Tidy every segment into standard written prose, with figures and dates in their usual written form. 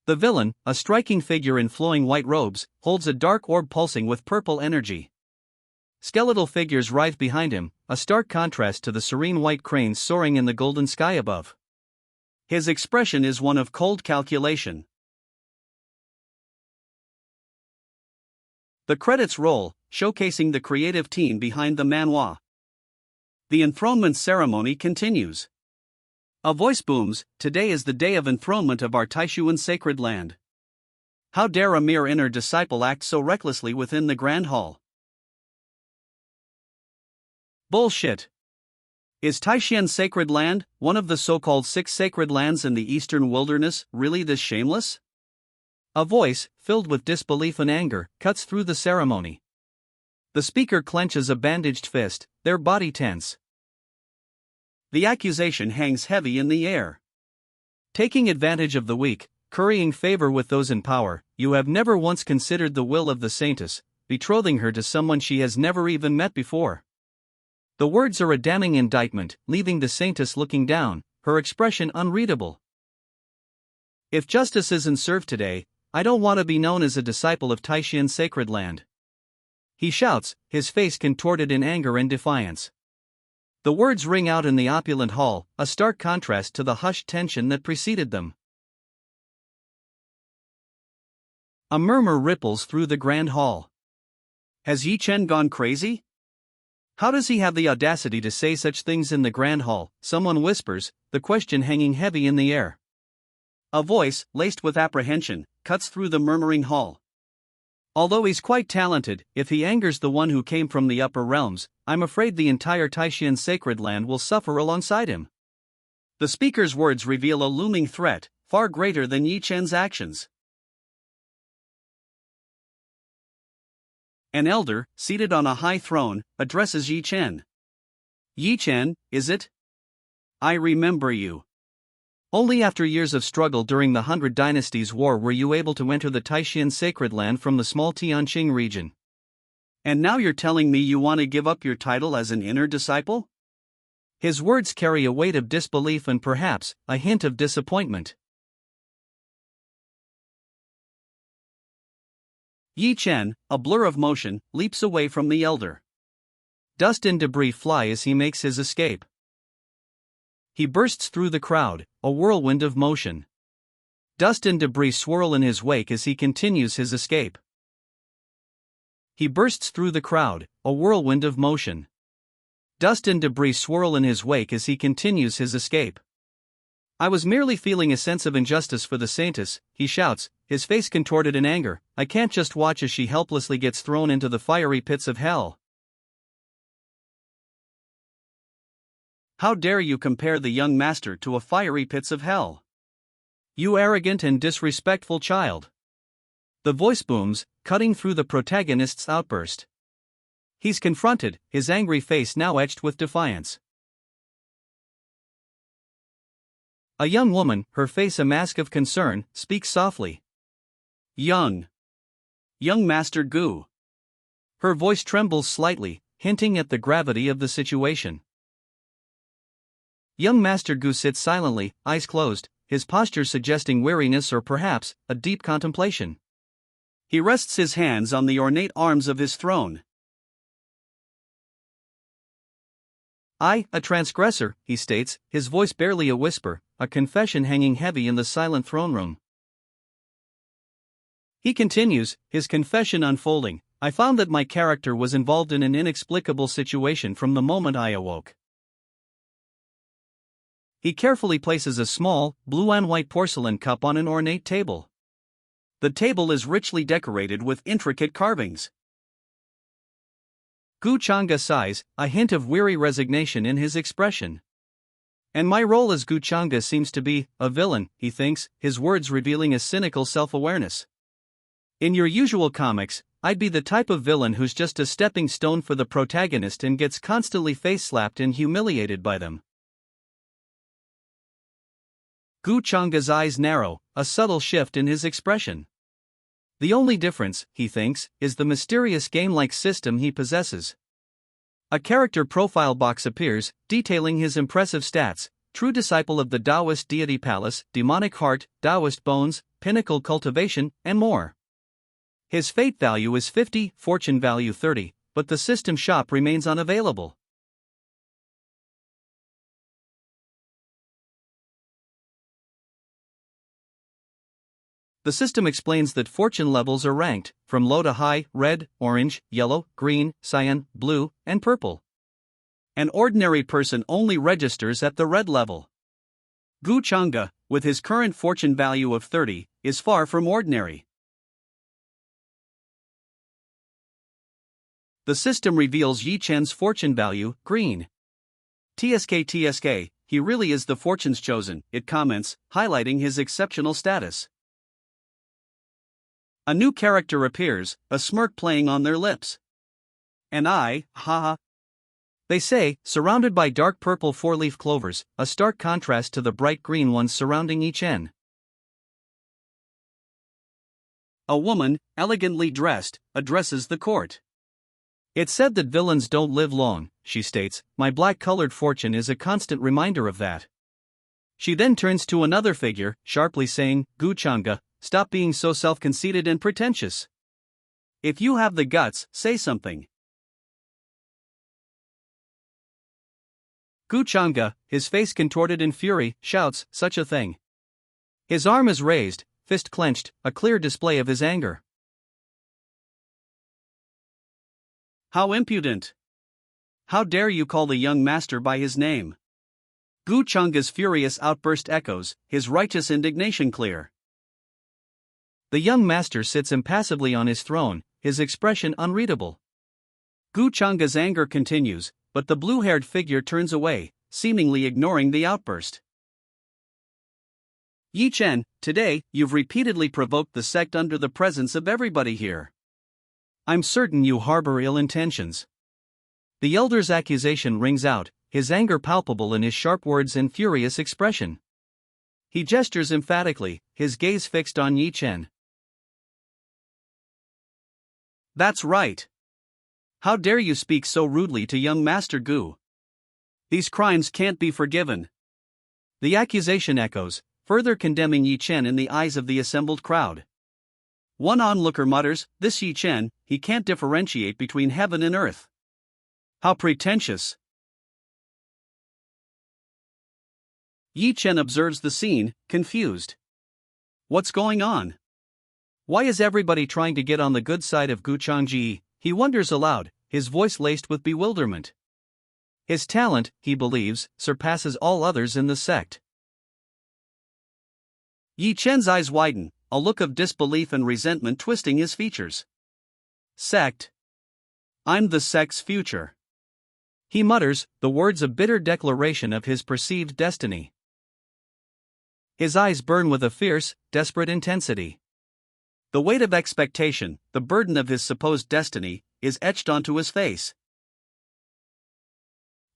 The villain, a striking figure in flowing white robes, holds a dark orb pulsing with purple energy. Skeletal figures writhe behind him, a stark contrast to the serene white cranes soaring in the golden sky above. His expression is one of cold calculation. The credits roll, showcasing the creative team behind the manhwa. The enthronement ceremony continues. A voice booms, "Today is the day of enthronement of our Taishuan sacred land. How dare a mere inner disciple act so recklessly within the grand hall?" Bullshit. Is Taishuan sacred land, one of the so-called 6 sacred lands in the eastern wilderness, really this shameless? A voice, filled with disbelief and anger, cuts through the ceremony. The speaker clenches a bandaged fist, their body tense. The accusation hangs heavy in the air. Taking advantage of the weak, currying favor with those in power, you have never once considered the will of the saintess, betrothing her to someone she has never even met before. The words are a damning indictment, leaving the saintess looking down, her expression unreadable. If justice isn't served today, I don't want to be known as a disciple of Taishuan sacred land. He shouts, his face contorted in anger and defiance. The words ring out in the opulent hall, a stark contrast to the hushed tension that preceded them. A murmur ripples through the grand hall. Has Yi Chen gone crazy? How does he have the audacity to say such things in the grand hall? Someone whispers, the question hanging heavy in the air. A voice, laced with apprehension, cuts through the murmuring hall. Although he's quite talented, if he angers the one who came from the upper realms, I'm afraid the entire Taishuan sacred land will suffer alongside him. The speaker's words reveal a looming threat, far greater than Yi Chen's actions. An elder, seated on a high throne, addresses Yi Chen. "Yi Chen, is it? I remember you. Only after years of struggle during the 100 Dynasties War were you able to enter the Taishuan sacred land from the small Tianqing region. And now you're telling me you want to give up your title as an inner disciple?" His words carry a weight of disbelief and perhaps a hint of disappointment. Yi Chen, a blur of motion, leaps away from the elder. Dust and debris fly as he makes his escape. He bursts through the crowd, a whirlwind of motion. Dust and debris swirl in his wake as he continues his escape. He bursts through the crowd, a whirlwind of motion. Dust and debris swirl in his wake as he continues his escape. "I was merely feeling a sense of injustice for the saintess," he shouts, his face contorted in anger. "I can't just watch as she helplessly gets thrown into the fiery pits of hell." How dare you compare the young master to a fiery pits of hell? You arrogant and disrespectful child. The voice booms, cutting through the protagonist's outburst. He's confronted, his angry face now etched with defiance. A young woman, her face a mask of concern, speaks softly. Young Master Gu." Her voice trembles slightly, hinting at the gravity of the situation. Young Master Gu sits silently, eyes closed, his posture suggesting weariness or perhaps a deep contemplation. He rests his hands on the ornate arms of his throne. "I, a transgressor," he states, his voice barely a whisper, a confession hanging heavy in the silent throne room. He continues, his confession unfolding. "I found that my character was involved in an inexplicable situation from the moment I awoke." He carefully places a small, blue and white porcelain cup on an ornate table. The table is richly decorated with intricate carvings. Gu Chang'e sighs, a hint of weary resignation in his expression. "And my role as Gu Chang'e seems to be a villain," he thinks, his words revealing a cynical self-awareness. "In your usual comics, I'd be the type of villain who's just a stepping stone for the protagonist and gets constantly face-slapped and humiliated by them." Gu Chang'e's eyes narrow, a subtle shift in his expression. The only difference, he thinks, is the mysterious game-like system he possesses. A character profile box appears, detailing his impressive stats: true disciple of the Taoist deity palace, demonic heart, Taoist bones, pinnacle cultivation, and more. His fate value is 50, fortune value 30, but the system shop remains unavailable. The system explains that fortune levels are ranked from low to high: red, orange, yellow, green, cyan, blue, and purple. An ordinary person only registers at the red level. Gu Chang'e, with his current fortune value of 30, is far from ordinary. The system reveals Yi Chen's fortune value, green. TSK, he really is the fortune's chosen, it comments, highlighting his exceptional status. A new character appears, a smirk playing on their lips. And I, haha. They say, surrounded by dark purple four-leaf clovers, a stark contrast to the bright green ones surrounding Yi Chen. A woman, elegantly dressed, addresses the court. It's said that villains don't live long, she states. My black-colored fortune is a constant reminder of that. She then turns to another figure, sharply saying, Gu Chang'e, stop being so self-conceited and pretentious. If you have the guts, say something. Gu Chang'e, his face contorted in fury, shouts, such a thing. His arm is raised, fist clenched, a clear display of his anger. How impudent! How dare you call the young master by his name? Gu Chang'e's furious outburst echoes, his righteous indignation clear. The young master sits impassively on his throne, his expression unreadable. Gu Chang'e's anger continues, but the blue-haired figure turns away, seemingly ignoring the outburst. Yi Chen, today, you've repeatedly provoked the sect under the presence of everybody here. I'm certain you harbor ill intentions. The elder's accusation rings out, his anger palpable in his sharp words and furious expression. He gestures emphatically, his gaze fixed on Yi Chen. That's right. How dare you speak so rudely to young Master Gu? These crimes can't be forgiven. The accusation echoes, further condemning Yi Chen in the eyes of the assembled crowd. One onlooker mutters, this Yi Chen, he can't differentiate between heaven and earth. How pretentious! Yi Chen observes the scene, confused. What's going on? Why is everybody trying to get on the good side of Gu Chang'e? He wonders aloud, his voice laced with bewilderment. His talent, he believes, surpasses all others in the sect. Yi Chen's eyes widen, a look of disbelief and resentment twisting his features. Sect? I'm the sect's future. He mutters, the words a bitter declaration of his perceived destiny. His eyes burn with a fierce, desperate intensity. The weight of expectation, the burden of his supposed destiny, is etched onto his face.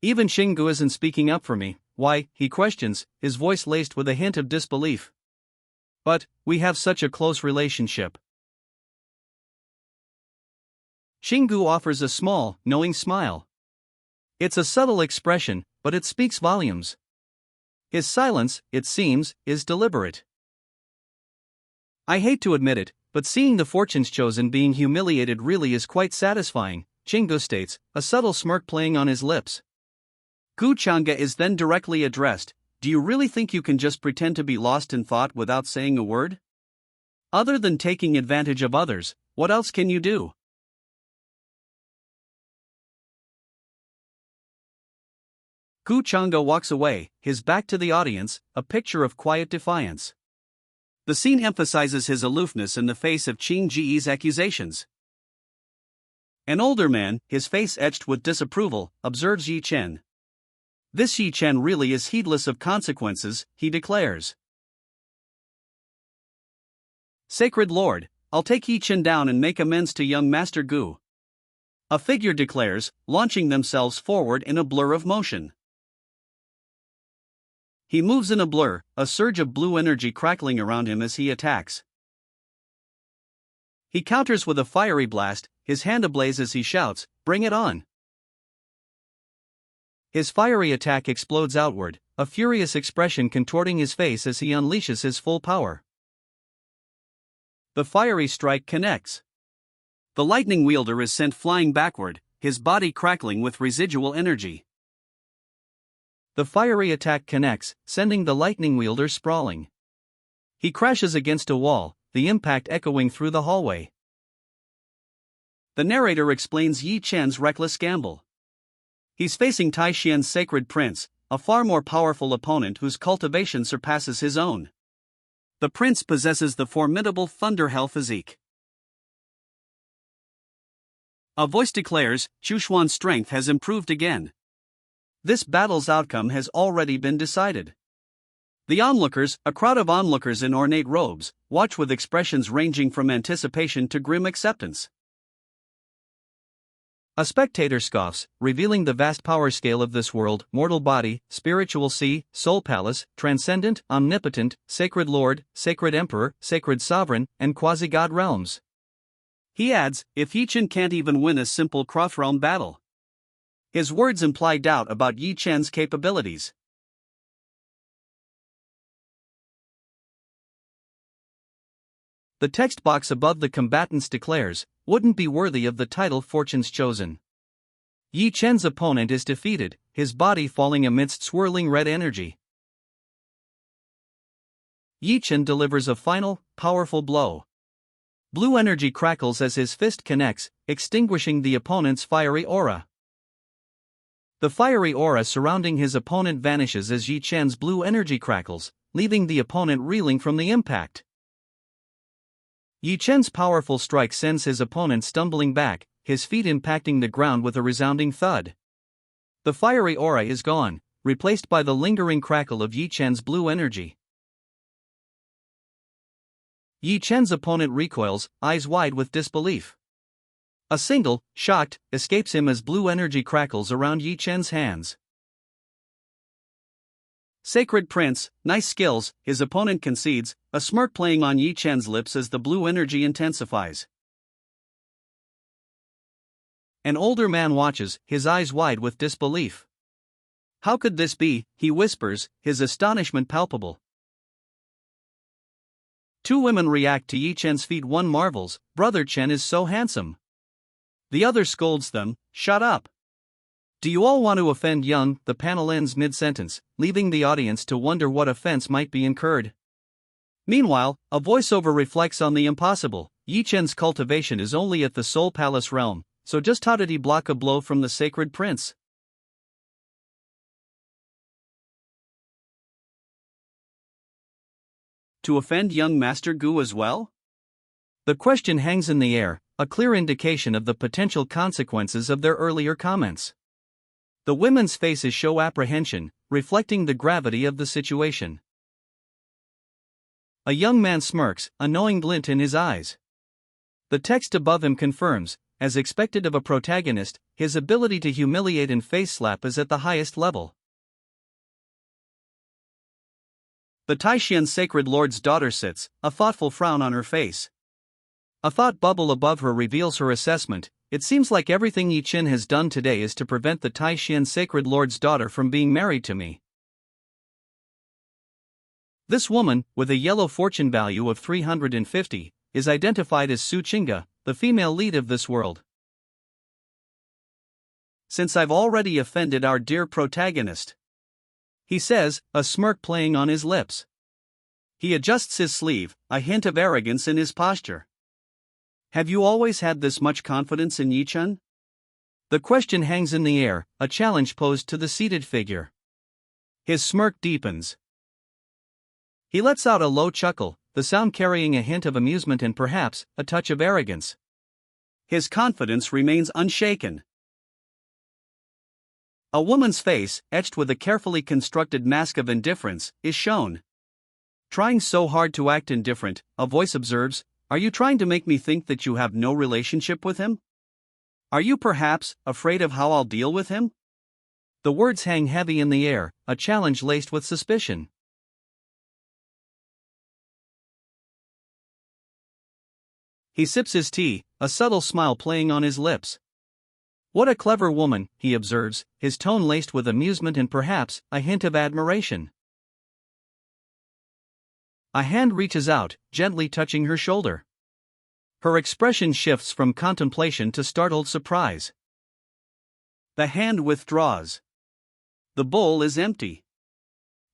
Even Xinggu isn't speaking up for me. Why, he questions, his voice laced with a hint of disbelief. But, we have such a close relationship. Xinggu offers a small, knowing smile. It's a subtle expression, but it speaks volumes. His silence, it seems, is deliberate. I hate to admit it, but seeing the fortunes chosen being humiliated really is quite satisfying, Xinggu states, a subtle smirk playing on his lips. Gu Chang'e is then directly addressed. Do you really think you can just pretend to be lost in thought without saying a word? Other than taking advantage of others, what else can you do? Gu Chang'e walks away, his back to the audience, a picture of quiet defiance. The scene emphasizes his aloofness in the face of Qing Ji's accusations. An older man, his face etched with disapproval, observes Yi Chen. This Yi Chen really is heedless of consequences, he declares. Sacred Lord, I'll take Yi Chen down and make amends to young Master Gu. A figure declares, launching themselves forward in a blur of motion. He moves in a blur, a surge of blue energy crackling around him as he attacks. He counters with a fiery blast, his hand ablaze as he shouts, "Bring it on!" His fiery attack explodes outward, a furious expression contorting his face as he unleashes his full power. The fiery strike connects. The lightning wielder is sent flying backward, his body crackling with residual energy. The fiery attack connects, sending the lightning wielder sprawling. He crashes against a wall, the impact echoing through the hallway. The narrator explains Yi Chen's reckless gamble. He's facing Taishien's sacred prince, a far more powerful opponent whose cultivation surpasses his own. The prince possesses the formidable Thunderhell physique. A voice declares, Chushuan's strength has improved again. This battle's outcome has already been decided. The onlookers, a crowd of onlookers in ornate robes, watch with expressions ranging from anticipation to grim acceptance. A spectator scoffs, revealing the vast power scale of this world: mortal body, spiritual sea, soul palace, transcendent, omnipotent, sacred lord, sacred emperor, sacred sovereign, and quasi-god realms. He adds, if Yi Chen can't even win a simple cross-realm battle. His words imply doubt about Yi Chen's capabilities. The text box above the combatants declares, wouldn't be worthy of the title Fortune's Chosen. Yi Chen's opponent is defeated, his body falling amidst swirling red energy. Yi Chen delivers a final, powerful blow. Blue energy crackles as his fist connects, extinguishing the opponent's fiery aura. The fiery aura surrounding his opponent vanishes as Yi Chen's blue energy crackles, leaving the opponent reeling from the impact. Yi Chen's powerful strike sends his opponent stumbling back, his feet impacting the ground with a resounding thud. The fiery aura is gone, replaced by the lingering crackle of Yi Chen's blue energy. Yi Chen's opponent recoils, eyes wide with disbelief. A single, shocked, escapes him as blue energy crackles around Yi Chen's hands. Sacred Prince, nice skills, his opponent concedes, a smirk playing on Yi Chen's lips as the blue energy intensifies. An older man watches, his eyes wide with disbelief. How could this be, he whispers, his astonishment palpable. Two women react to Yi Chen's feat. One marvels, Brother Chen is so handsome. The other scolds them, shut up. Do you all want to offend young? The panel ends mid-sentence, leaving the audience to wonder what offense might be incurred. Meanwhile, a voiceover reflects on the impossible. Yi Chen's cultivation is only at the Soul Palace realm, so just how did he block a blow from the Sacred Prince? To offend young Master Gu as well? The question hangs in the air, a clear indication of the potential consequences of their earlier comments. The women's faces show apprehension, reflecting the gravity of the situation. A young man smirks, a knowing glint in his eyes. The text above him confirms, as expected of a protagonist, his ability to humiliate and face slap is at the highest level. The Taishian Sacred Lord's daughter sits, a thoughtful frown on her face. A thought bubble above her reveals her assessment. It seems like everything Yi Chen has done today is to prevent the Taishian Sacred Lord's daughter from being married to me. This woman, with a yellow fortune value of 350, is identified as Su Qingge, the female lead of this world. Since I've already offended our dear protagonist, he says, a smirk playing on his lips. He adjusts his sleeve, a hint of arrogance in his posture. Have you always had this much confidence in Yi Chen? The question hangs in the air, a challenge posed to the seated figure. His smirk deepens. He lets out a low chuckle, the sound carrying a hint of amusement and perhaps a touch of arrogance. His confidence remains unshaken. A woman's face, etched with a carefully constructed mask of indifference, is shown. Trying so hard to act indifferent, a voice observes, are you trying to make me think that you have no relationship with him? Are you perhaps afraid of how I'll deal with him? The words hang heavy in the air, a challenge laced with suspicion. He sips his tea, a subtle smile playing on his lips. What a clever woman, he observes, his tone laced with amusement and perhaps a hint of admiration. A hand reaches out, gently touching her shoulder. Her expression shifts from contemplation to startled surprise. The hand withdraws. The bowl is empty.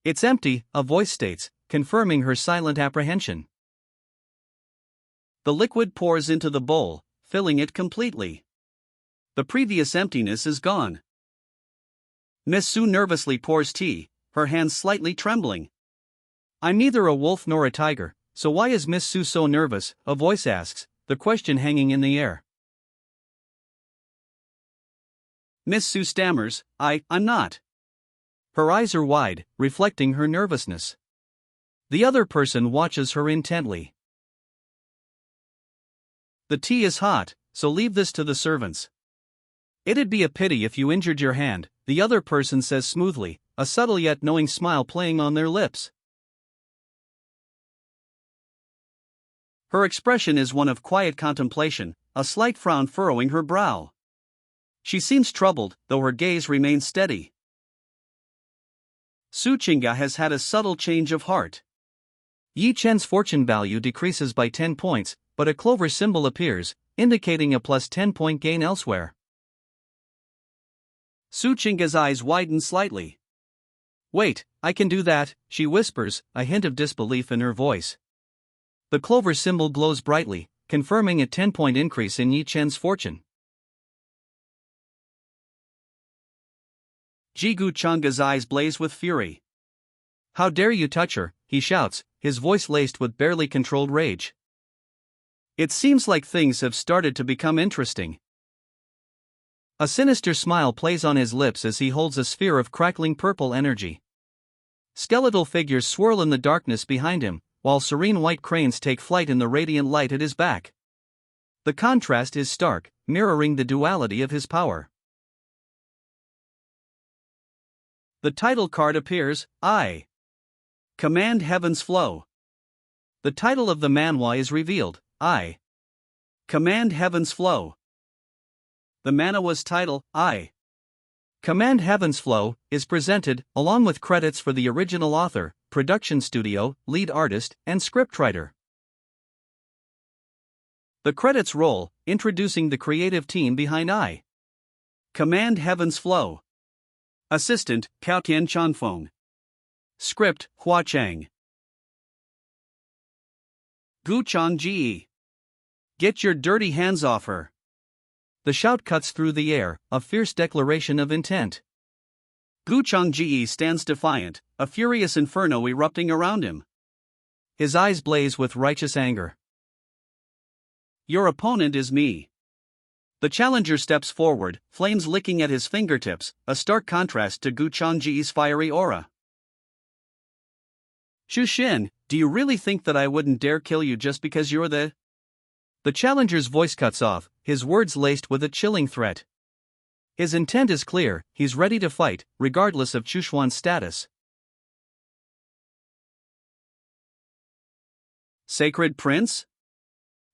It's empty, a voice states, confirming her silent apprehension. The liquid pours into the bowl, filling it completely. The previous emptiness is gone. Miss Sue nervously pours tea, her hands slightly trembling. I'm neither a wolf nor a tiger, so why is Miss Sue so nervous? A voice asks, the question hanging in the air. Miss Sue stammers, I'm not. Her eyes are wide, reflecting her nervousness. The other person watches her intently. The tea is hot, so leave this to the servants. It'd be a pity if you injured your hand, the other person says smoothly, a subtle yet knowing smile playing on their lips. Her expression is one of quiet contemplation, a slight frown furrowing her brow. She seems troubled, though her gaze remains steady. Su Chinga has had a subtle change of heart. Yi Chen's fortune value decreases by 10 points, but a clover symbol appears, indicating a plus 10-point gain elsewhere. Su Chinga's eyes widen slightly. Wait, I can do that, she whispers, a hint of disbelief in her voice. The clover symbol glows brightly, confirming a 10-point increase in Yi Chen's fortune. Jigu Changa's eyes blaze with fury. How dare you touch her, he shouts, his voice laced with barely controlled rage. It seems like things have started to become interesting. A sinister smile plays on his lips as he holds a sphere of crackling purple energy. Skeletal figures swirl in the darkness behind him, while serene white cranes take flight in the radiant light at his back. The contrast is stark, mirroring the duality of his power. The title card appears, I Command Heaven's Flow. The title of the manhwa is revealed, I Command Heaven's Flow. The manhwa's title, I Command Heaven's Flow, is presented, along with credits for the original author, production studio, lead artist, and scriptwriter. The credits roll, introducing the creative team behind I Command Heaven's Flow. Assistant, Cao Tian Chanfeng. Script, Hua Chang. Gu Chang Ji. Get your dirty hands off her. The shout cuts through the air, a fierce declaration of intent. Gu Chang Ji stands defiant, a furious inferno erupting around him. His eyes blaze with righteous anger. Your opponent is me. The challenger steps forward, flames licking at his fingertips, a stark contrast to Gu Changji's fiery aura. Xu Xin, do you really think that I wouldn't dare kill you just because you're the... The challenger's voice cuts off, his words laced with a chilling threat. His intent is clear, he's ready to fight, regardless of Chu Xuan's status. Sacred Prince?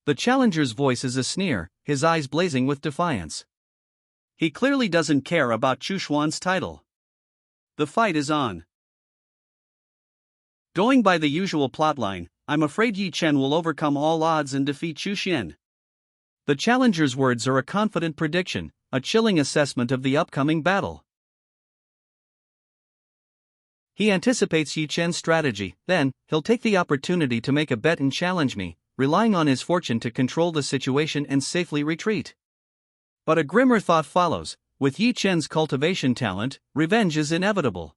The challenger's voice is a sneer, his eyes blazing with defiance. He clearly doesn't care about Chu Xuan's title. The fight is on. Going by the usual plotline, I'm afraid Yi Chen will overcome all odds and defeat Xu Xin. The challenger's words are a confident prediction, a chilling assessment of the upcoming battle. He anticipates Yi Chen's strategy, then, he'll take the opportunity to make a bet and challenge me, relying on his fortune to control the situation and safely retreat. But a grimmer thought follows: with Yi Chen's cultivation talent, revenge is inevitable.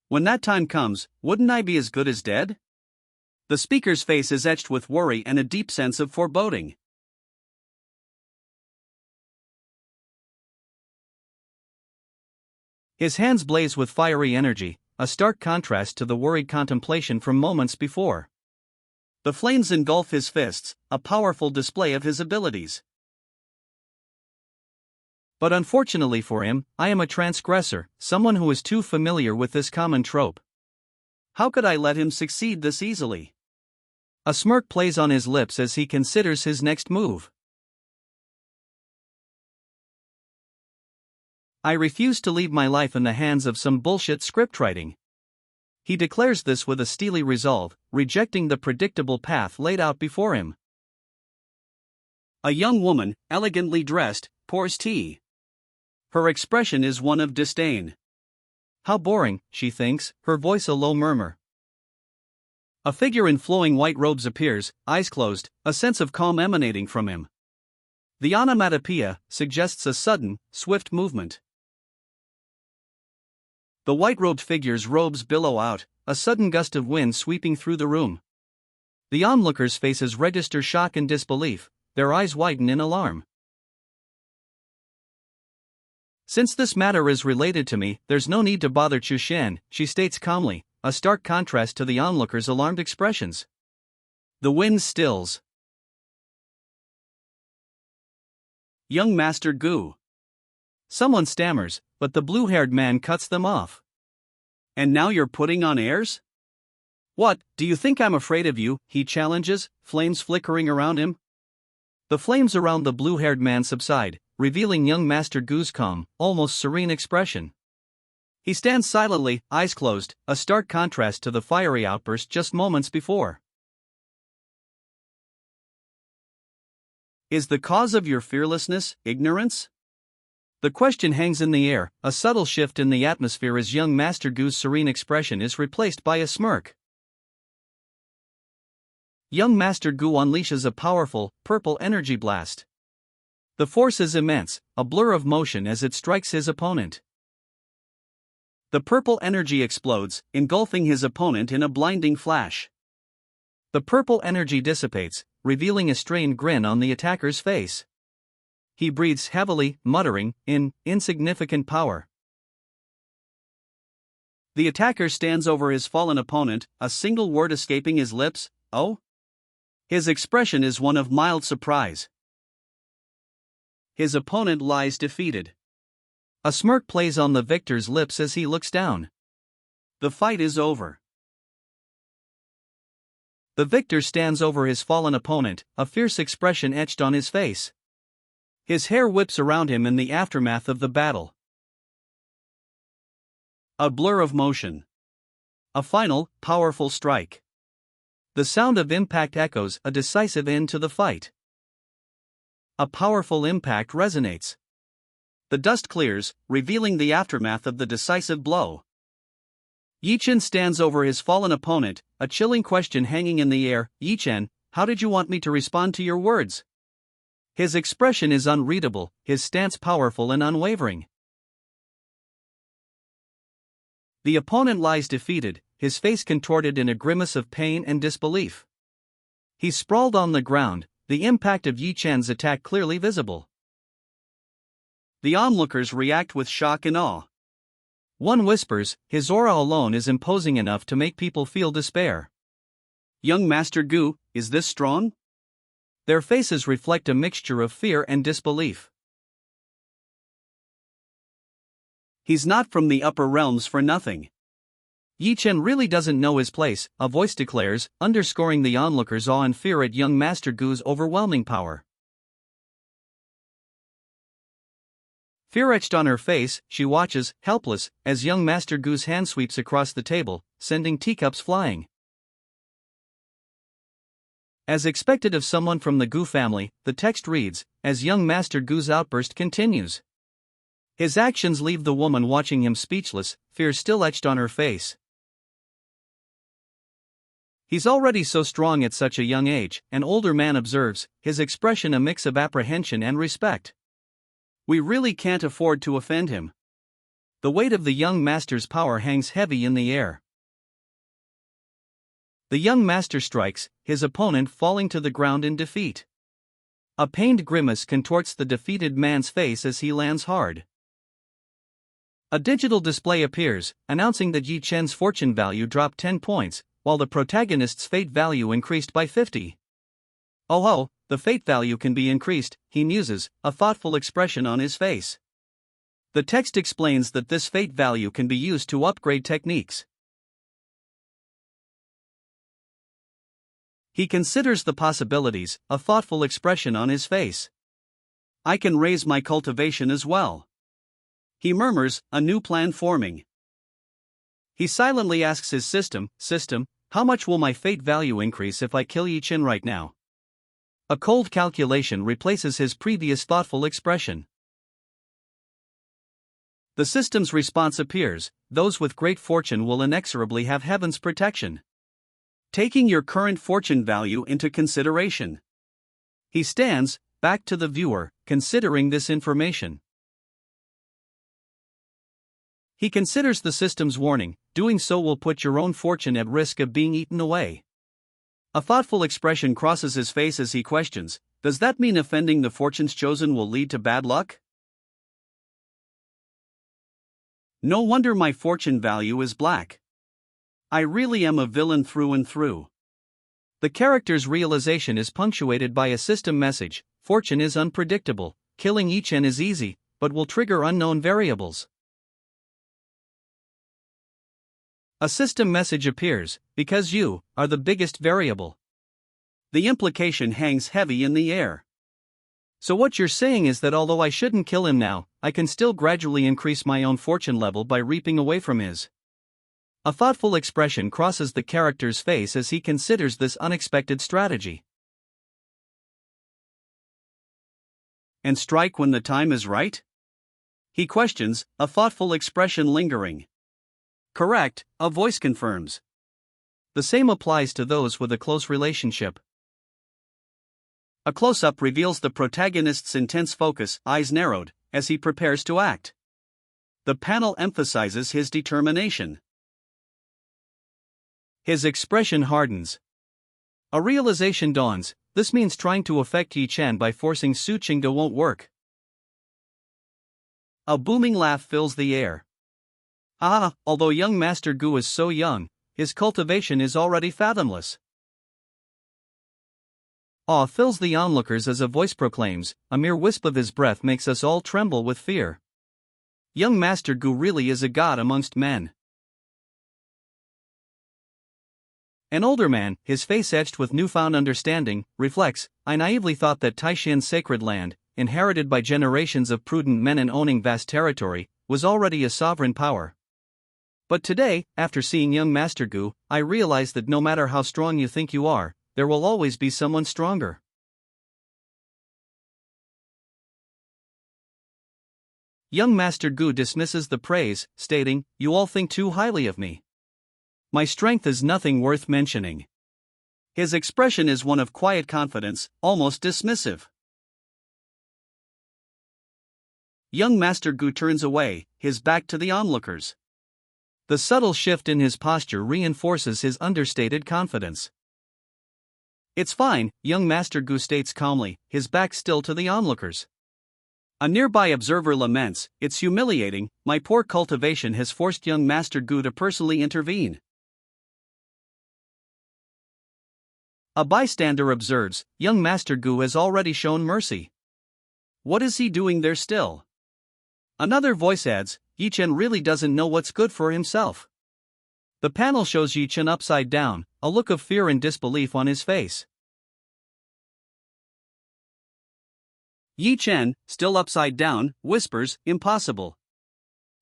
When that time comes, wouldn't I be as good as dead? The speaker's face is etched with worry and a deep sense of foreboding. His hands blaze with fiery energy, a stark contrast to the worried contemplation from moments before. The flames engulf his fists, a powerful display of his abilities. But unfortunately for him, I am a transgressor, someone who is too familiar with this common trope. How could I let him succeed this easily? A smirk plays on his lips as he considers his next move. I refuse to leave my life in the hands of some bullshit scriptwriting. He declares this with a steely resolve, rejecting the predictable path laid out before him. A young woman, elegantly dressed, pours tea. Her expression is one of disdain. How boring, she thinks, her voice a low murmur. A figure in flowing white robes appears, eyes closed, a sense of calm emanating from him. The onomatopoeia suggests a sudden, swift movement. The white-robed figure's robes billow out, a sudden gust of wind sweeping through the room. The onlookers' faces register shock and disbelief, their eyes widen in alarm. Since this matter is related to me, there's no need to bother Chushan, she states calmly, a stark contrast to the onlookers' alarmed expressions. The wind stills. Young Master Gu. Someone stammers, but the blue-haired man cuts them off. And now you're putting on airs? What, do you think I'm afraid of you? He challenges, flames flickering around him. The flames around the blue-haired man subside, revealing young Master Gu's calm, almost serene expression. He stands silently, eyes closed, a stark contrast to the fiery outburst just moments before. Is the cause of your fearlessness ignorance? The question hangs in the air, a subtle shift in the atmosphere as young Master Gu's serene expression is replaced by a smirk. Young Master Gu unleashes a powerful, purple energy blast. The force is immense, a blur of motion as it strikes his opponent. The purple energy explodes, engulfing his opponent in a blinding flash. The purple energy dissipates, revealing a strained grin on the attacker's face. He breathes heavily, muttering, in insignificant power. The attacker stands over his fallen opponent, a single word escaping his lips, "Oh?" His expression is one of mild surprise. His opponent lies defeated. A smirk plays on the victor's lips as he looks down. The fight is over. The victor stands over his fallen opponent, a fierce expression etched on his face. His hair whips around him in the aftermath of the battle. A blur of motion. A final, powerful strike. The sound of impact echoes, a decisive end to the fight. A powerful impact resonates. The dust clears, revealing the aftermath of the decisive blow. Yichen stands over his fallen opponent, a chilling question hanging in the air. "Yichen, how did you want me to respond to your words?" His expression is unreadable, his stance powerful and unwavering. The opponent lies defeated, his face contorted in a grimace of pain and disbelief. He's sprawled on the ground, the impact of Yichen's attack clearly visible. The onlookers react with shock and awe. One whispers, his aura alone is imposing enough to make people feel despair. "Young Master Gu, is this strong?" Their faces reflect a mixture of fear and disbelief. "He's not from the upper realms for nothing. Yichen really doesn't know his place," a voice declares, underscoring the onlookers' awe and fear at young Master Gu's overwhelming power. Fear etched on her face, she watches, helpless, as young Master Gu's hand sweeps across the table, sending teacups flying. As expected of someone from the Gu family, the text reads, as young Master Gu's outburst continues. His actions leave the woman watching him speechless, fear still etched on her face. "He's already so strong at such a young age," an older man observes, his expression a mix of apprehension and respect. "We really can't afford to offend him." The weight of the young master's power hangs heavy in the air. The young master strikes, his opponent falling to the ground in defeat. A pained grimace contorts the defeated man's face as he lands hard. A digital display appears, announcing that Yi Chen's fortune value dropped 10 points, while the protagonist's fate value increased by 50. "Oh, the fate value can be increased," he muses, a thoughtful expression on his face. The text explains that this fate value can be used to upgrade techniques. He considers the possibilities, a thoughtful expression on his face. "I can raise my cultivation as well," he murmurs, a new plan forming. He silently asks his system, how much will my fate value increase if I kill Yi Chen right now? A cold calculation replaces his previous thoughtful expression. The system's response appears: those with great fortune will inexorably have heaven's protection. Taking your current fortune value into consideration. He stands back to the viewer, considering this information. He considers the system's warning: doing so will put your own fortune at risk of being eaten away. A thoughtful expression crosses his face as he questions: does that mean offending the fortunes chosen will lead to bad luck? No wonder my fortune value is black. I really am a villain through and through. The character's realization is punctuated by a system message: fortune is unpredictable, killing each N is easy, but will trigger unknown variables. A system message appears: because you are the biggest variable. The implication hangs heavy in the air. So what you're saying is that although I shouldn't kill him now, I can still gradually increase my own fortune level by reaping away from his. A thoughtful expression crosses the character's face as he considers this unexpected strategy. And strike when the time is right? He questions, a thoughtful expression lingering. Correct, a voice confirms. The same applies to those with a close relationship. A close-up reveals the protagonist's intense focus, eyes narrowed, as he prepares to act. The panel emphasizes his determination. His expression hardens. A realization dawns: this means trying to affect Yi Chen by forcing Su Qingde won't work. A booming laugh fills the air. Although young Master Gu is so young, his cultivation is already fathomless. Awe fills the onlookers as a voice proclaims: a mere wisp of his breath makes us all tremble with fear. Young Master Gu really is a god amongst men. An older man, his face etched with newfound understanding, reflects: I naively thought that Taishan's sacred land, inherited by generations of prudent men and owning vast territory, was already a sovereign power. But today, after seeing young Master Gu, I realize that no matter how strong you think you are, there will always be someone stronger. Young Master Gu dismisses the praise, stating, you all think too highly of me. My strength is nothing worth mentioning. His expression is one of quiet confidence, almost dismissive. Young Master Gu turns away, his back to the onlookers. The subtle shift in his posture reinforces his understated confidence. It's fine, young Master Gu states calmly, his back still to the onlookers. A nearby observer laments, it's humiliating, my poor cultivation has forced young Master Gu to personally intervene. A bystander observes, young Master Gu has already shown mercy. What is he doing there still? Another voice adds, Yi Chen really doesn't know what's good for himself. The panel shows Yi Chen upside down, a look of fear and disbelief on his face. Yi Chen, still upside down, whispers, impossible.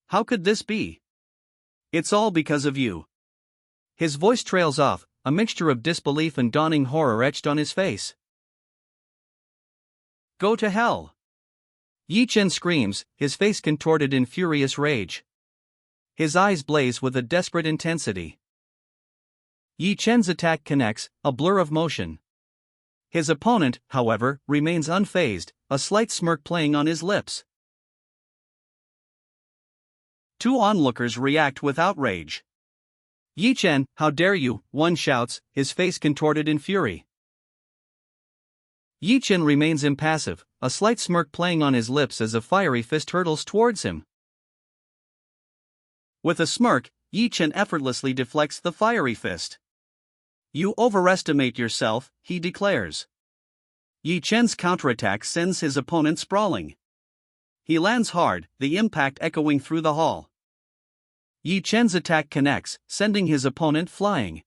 How could this be? It's all because of you. His voice trails off, a mixture of disbelief and dawning horror etched on his face. Go to hell. Yi Chen screams, his face contorted in furious rage. His eyes blaze with a desperate intensity. Yi Chen's attack connects, a blur of motion. His opponent, however, remains unfazed, a slight smirk playing on his lips. Two onlookers react with outrage. Yi Chen, how dare you, one shouts, his face contorted in fury. Yi Chen remains impassive, a slight smirk playing on his lips as a fiery fist hurtles towards him. With a smirk, Yi Chen effortlessly deflects the fiery fist. You overestimate yourself, he declares. Yi Chen's counterattack sends his opponent sprawling. He lands hard, the impact echoing through the hall. Yi Chen's attack connects, sending his opponent flying.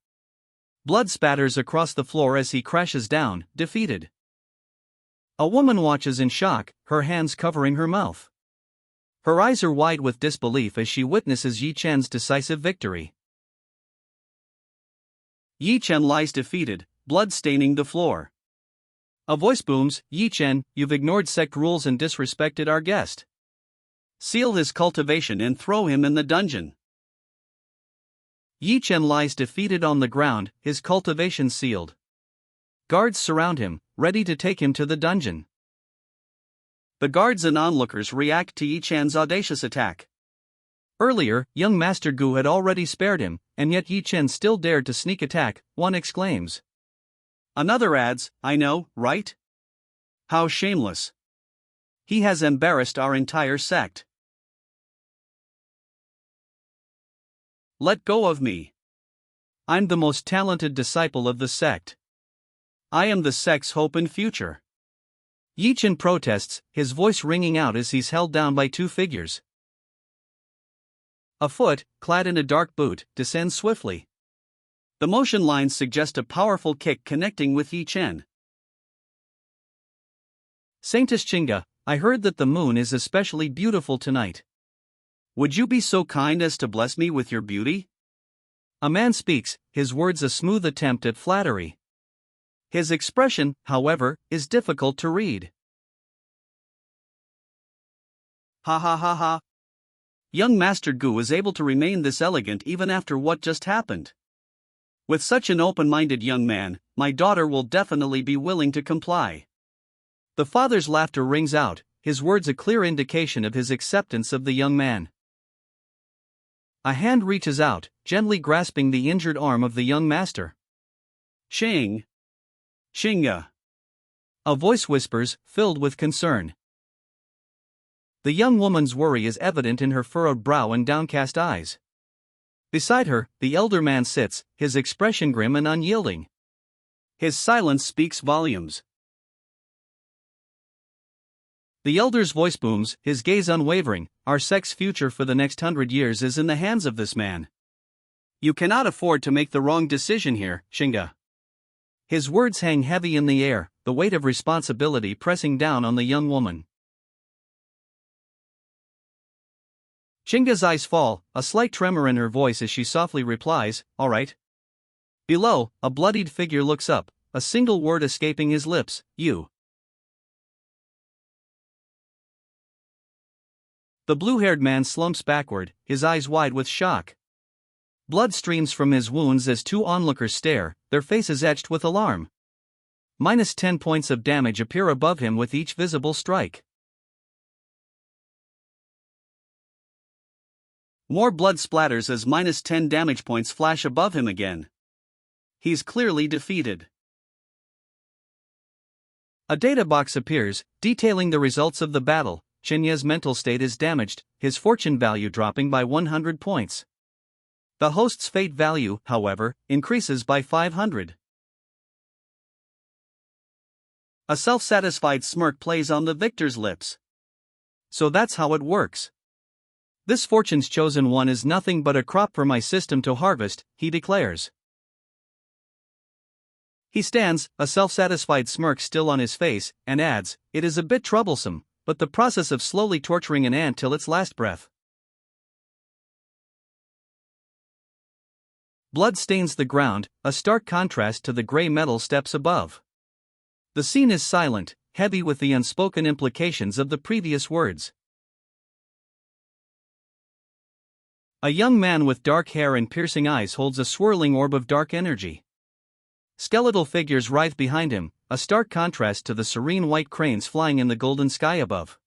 Blood spatters across the floor as he crashes down, defeated. A woman watches in shock, her hands covering her mouth. Her eyes are wide with disbelief as she witnesses Yi Chen's decisive victory. Yi Chen lies defeated, blood staining the floor. A voice booms, Yi Chen, you've ignored sect rules and disrespected our guest. Seal his cultivation and throw him in the dungeon. Yi Chen lies defeated on the ground, his cultivation sealed. Guards surround him, ready to take him to the dungeon. The guards and onlookers react to Yi Chen's audacious attack. Earlier, young Master Gu had already spared him, and yet Yi Chen still dared to sneak attack, one exclaims. Another adds, I know, right? How shameless. He has embarrassed our entire sect. Let go of me. I'm the most talented disciple of the sect. I am the sect's hope and future. Yi Chen protests, his voice ringing out as he's held down by two figures. A foot, clad in a dark boot, descends swiftly. The motion lines suggest a powerful kick connecting with Yi Chen. Saintess Chinga, I heard that the moon is especially beautiful tonight. Would you be so kind as to bless me with your beauty? A man speaks, his words a smooth attempt at flattery. His expression, however, is difficult to read. Ha ha ha ha. Young Master Gu is able to remain this elegant even after what just happened. With such an open-minded young man, my daughter will definitely be willing to comply. The father's laughter rings out, his words a clear indication of his acceptance of the young man. A hand reaches out, gently grasping the injured arm of the young master. Xing. Xinga. A voice whispers, filled with concern. The young woman's worry is evident in her furrowed brow and downcast eyes. Beside her, the elder man sits, his expression grim and unyielding. His silence speaks volumes. The elder's voice booms, his gaze unwavering, our sect's future for the next 100 years is in the hands of this man. You cannot afford to make the wrong decision here, Xinga. His words hang heavy in the air, the weight of responsibility pressing down on the young woman. Xinga's eyes fall, a slight tremor in her voice as she softly replies, all right. Below, a bloodied figure looks up, a single word escaping his lips, you. The blue-haired man slumps backward, his eyes wide with shock. Blood streams from his wounds as two onlookers stare, their faces etched with alarm. -10 points of damage appear above him with each visible strike. More blood splatters as -10 damage points flash above him again. He's clearly defeated. A data box appears, detailing the results of the battle. Chinya's mental state is damaged, his fortune value dropping by 100 points. The host's fate value, however, increases by 500. A self-satisfied smirk plays on the victor's lips. So that's how it works. This fortune's chosen one is nothing but a crop for my system to harvest, he declares. He stands, a self-satisfied smirk still on his face, and adds, it is a bit troublesome, but the process of slowly torturing an ant till its last breath. Blood stains the ground, a stark contrast to the gray metal steps above. The scene is silent, heavy with the unspoken implications of the previous words. A young man with dark hair and piercing eyes holds a swirling orb of dark energy. Skeletal figures writhe behind him, a stark contrast to the serene white cranes flying in the golden sky above.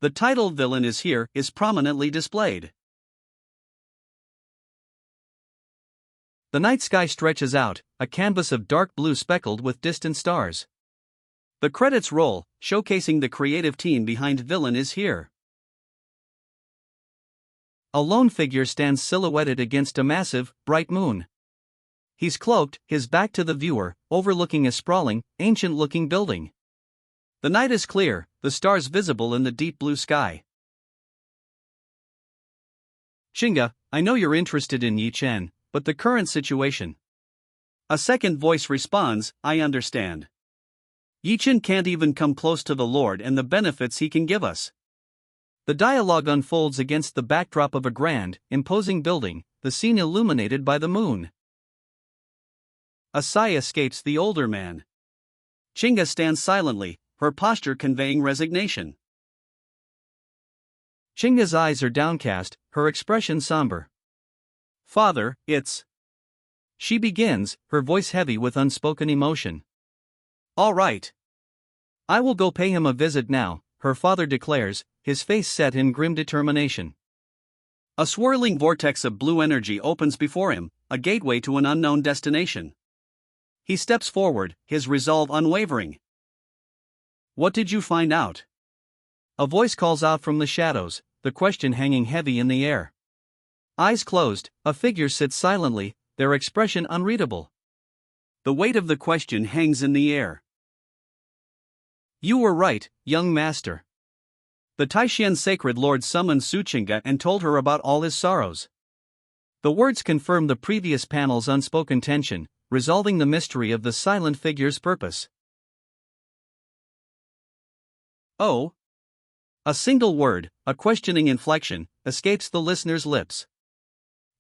The title villain is prominently displayed. The night sky stretches out, a canvas of dark blue speckled with distant stars. The credits roll, showcasing the creative team behind Villain is Here. A lone figure stands silhouetted against a massive, bright moon. He's cloaked, his back to the viewer, overlooking a sprawling, ancient-looking building. The night is clear, the stars visible in the deep blue sky. Xinga, I know you're interested in Yi Chen, but the current situation. A second voice responds, I understand. Yi Chen can't even come close to the Lord and the benefits he can give us. The dialogue unfolds against the backdrop of a grand, imposing building, the scene illuminated by the moon. A sigh escapes the older man. Chinga stands silently, her posture conveying resignation. Chinga's eyes are downcast, her expression somber. Father, it's. She begins, her voice heavy with unspoken emotion. All right. I will go pay him a visit now, her father declares, his face set in grim determination. A swirling vortex of blue energy opens before him, a gateway to an unknown destination. He steps forward, his resolve unwavering. What did you find out? A voice calls out from the shadows, the question hanging heavy in the air. Eyes closed, a figure sits silently, their expression unreadable. The weight of the question hangs in the air. You were right, young master. The Taishan sacred lord summoned Suchinga and told her about all his sorrows. The words confirm the previous panel's unspoken tension, resolving the mystery of the silent figure's purpose. Oh? A single word, a questioning inflection, escapes the listener's lips.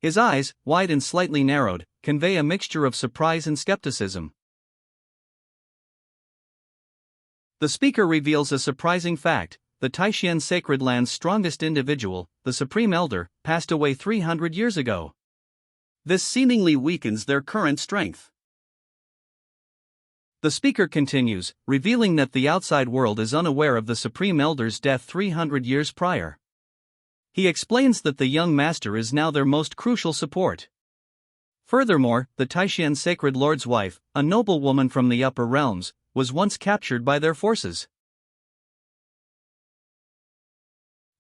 His eyes, wide and slightly narrowed, convey a mixture of surprise and skepticism. The speaker reveals a surprising fact: the Taishan sacred land's strongest individual, the Supreme Elder, passed away 300 years ago. This seemingly weakens their current strength. The speaker continues, revealing that the outside world is unaware of the Supreme Elder's death 300 years prior. He explains that the young master is now their most crucial support. Furthermore, the Taishan sacred lord's wife, a noble woman from the upper realms, was once captured by their forces.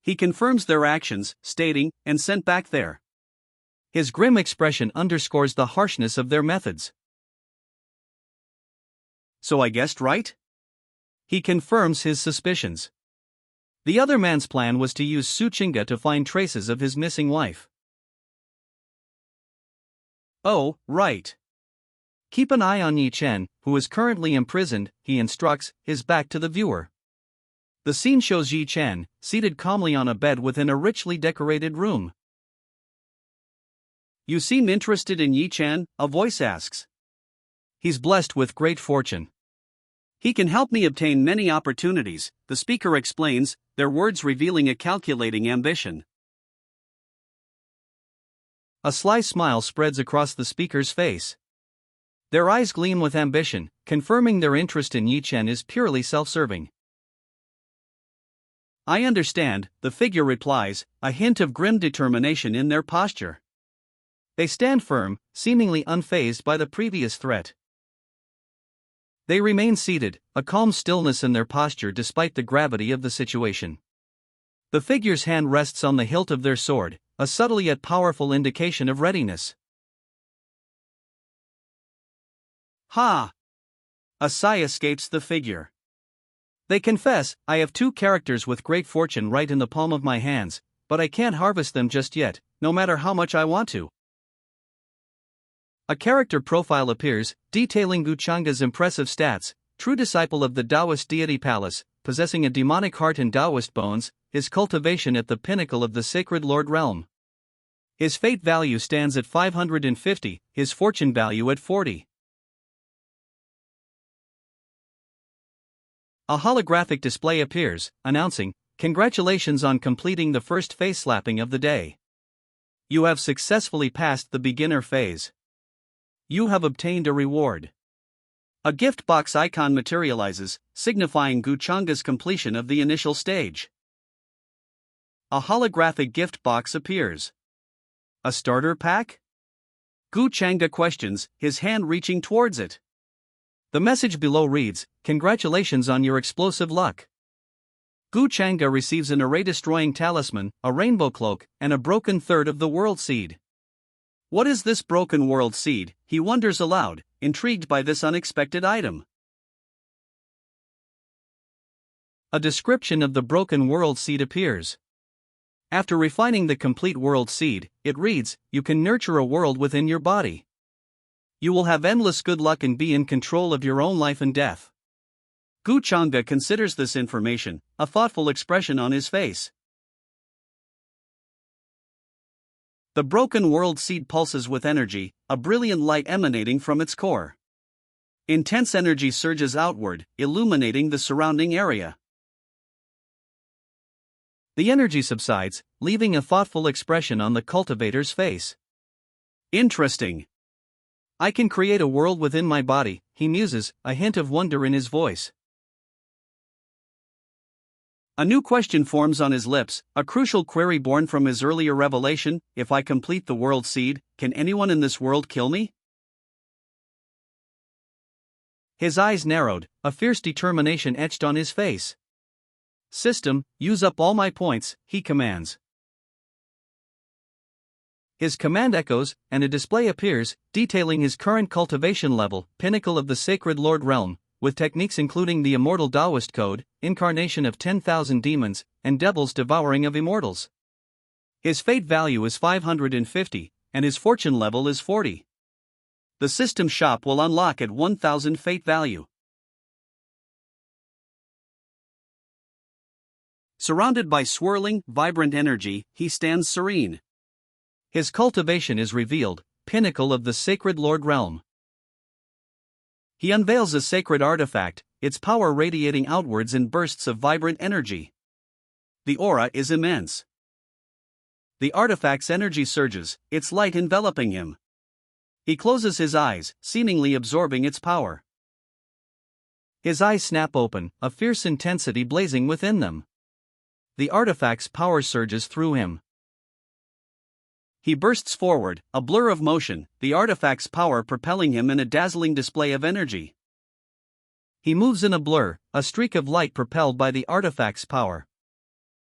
He confirms their actions, stating, and sent back there. His grim expression underscores the harshness of their methods. So I guessed right? He confirms his suspicions. The other man's plan was to use Suchinga to find traces of his missing wife. Oh, right. Keep an eye on Yi Chen, who is currently imprisoned, he instructs, his back to the viewer. The scene shows Yi Chen, seated calmly on a bed within a richly decorated room. You seem interested in Yi Chen, a voice asks. He's blessed with great fortune. He can help me obtain many opportunities, the speaker explains, their words revealing a calculating ambition. A sly smile spreads across the speaker's face. Their eyes gleam with ambition, confirming their interest in Yi Chen is purely self-serving. I understand, the figure replies, a hint of grim determination in their posture. They stand firm, seemingly unfazed by the previous threat. They remain seated, a calm stillness in their posture despite the gravity of the situation. The figure's hand rests on the hilt of their sword, a subtle yet powerful indication of readiness. Ha! A sigh escapes the figure. They confess, I have two characters with great fortune right in the palm of my hands, but I can't harvest them just yet, no matter how much I want to. A character profile appears, detailing Guchanga's impressive stats: true disciple of the Taoist deity palace, possessing a demonic heart and Taoist bones, his cultivation at the pinnacle of the sacred lord realm. His fate value stands at 550, his fortune value at 40. A holographic display appears, announcing, "Congratulations on completing the first face slapping of the day. You have successfully passed the beginner phase. You have obtained a reward." A gift box icon materializes, signifying Guchanga's completion of the initial stage. A holographic gift box appears. A starter pack? Guchanga questions, his hand reaching towards it. The message below reads, "Congratulations on your explosive luck." Guchanga receives an array-destroying talisman, a rainbow cloak, and a broken third of the world seed. What is this broken world seed? He wonders aloud, intrigued by this unexpected item. A description of the broken world seed appears. After refining the complete world seed, it reads, "You can nurture a world within your body. You will have endless good luck and be in control of your own life and death." Guchanga considers this information, a thoughtful expression on his face. The broken world seed pulses with energy, a brilliant light emanating from its core. Intense energy surges outward, illuminating the surrounding area. The energy subsides, leaving a thoughtful expression on the cultivator's face. Interesting. I can create a world within my body, he muses, a hint of wonder in his voice. A new question forms on his lips, a crucial query born from his earlier revelation: if I complete the world seed, can anyone in this world kill me? His eyes narrowed, a fierce determination etched on his face. System, use up all my points, he commands. His command echoes, and a display appears, detailing his current cultivation level, pinnacle of the Sacred Lord realm, with techniques including the immortal Taoist code, incarnation of 10,000 demons, and devils devouring of immortals. His fate value is 550, and his fortune level is 40. The system shop will unlock at 1000 fate value. Surrounded by swirling, vibrant energy, he stands serene. His cultivation is revealed, pinnacle of the Sacred Lord realm. He unveils a sacred artifact, its power radiating outwards in bursts of vibrant energy. The aura is immense. The artifact's energy surges, its light enveloping him. He closes his eyes, seemingly absorbing its power. His eyes snap open, a fierce intensity blazing within them. The artifact's power surges through him. He bursts forward, a blur of motion, the artifact's power propelling him in a dazzling display of energy. He moves in a blur, a streak of light propelled by the artifact's power.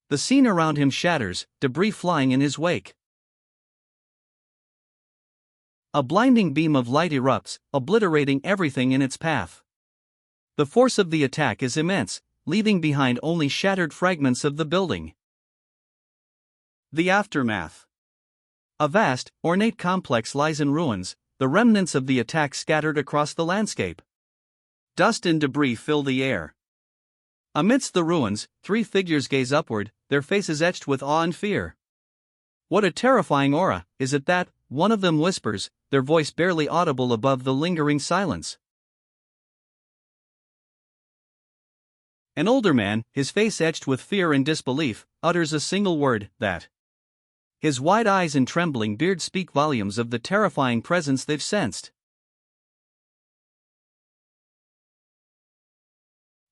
The scene around him shatters, debris flying in his wake. A blinding beam of light erupts, obliterating everything in its path. The force of the attack is immense, leaving behind only shattered fragments of the building. The aftermath. A vast, ornate complex lies in ruins, the remnants of the attack scattered across the landscape. Dust and debris fill the air. Amidst the ruins, three figures gaze upward, their faces etched with awe and fear. What a terrifying aura, is it that, one of them whispers, their voice barely audible above the lingering silence. An older man, his face etched with fear and disbelief, utters a single word, that. His wide eyes and trembling beard speak volumes of the terrifying presence they've sensed.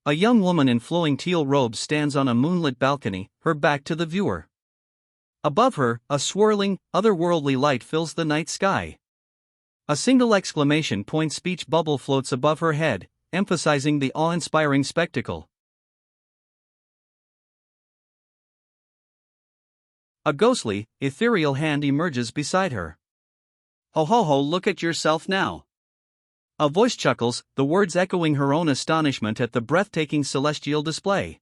A young woman in flowing teal robes stands on a moonlit balcony, her back to the viewer. Above her, a swirling, otherworldly light fills the night sky. A single exclamation point speech bubble floats above her head, emphasizing the awe-inspiring spectacle. A ghostly, ethereal hand emerges beside her. Ho ho ho, look at yourself now. A voice chuckles, the words echoing her own astonishment at the breathtaking celestial display.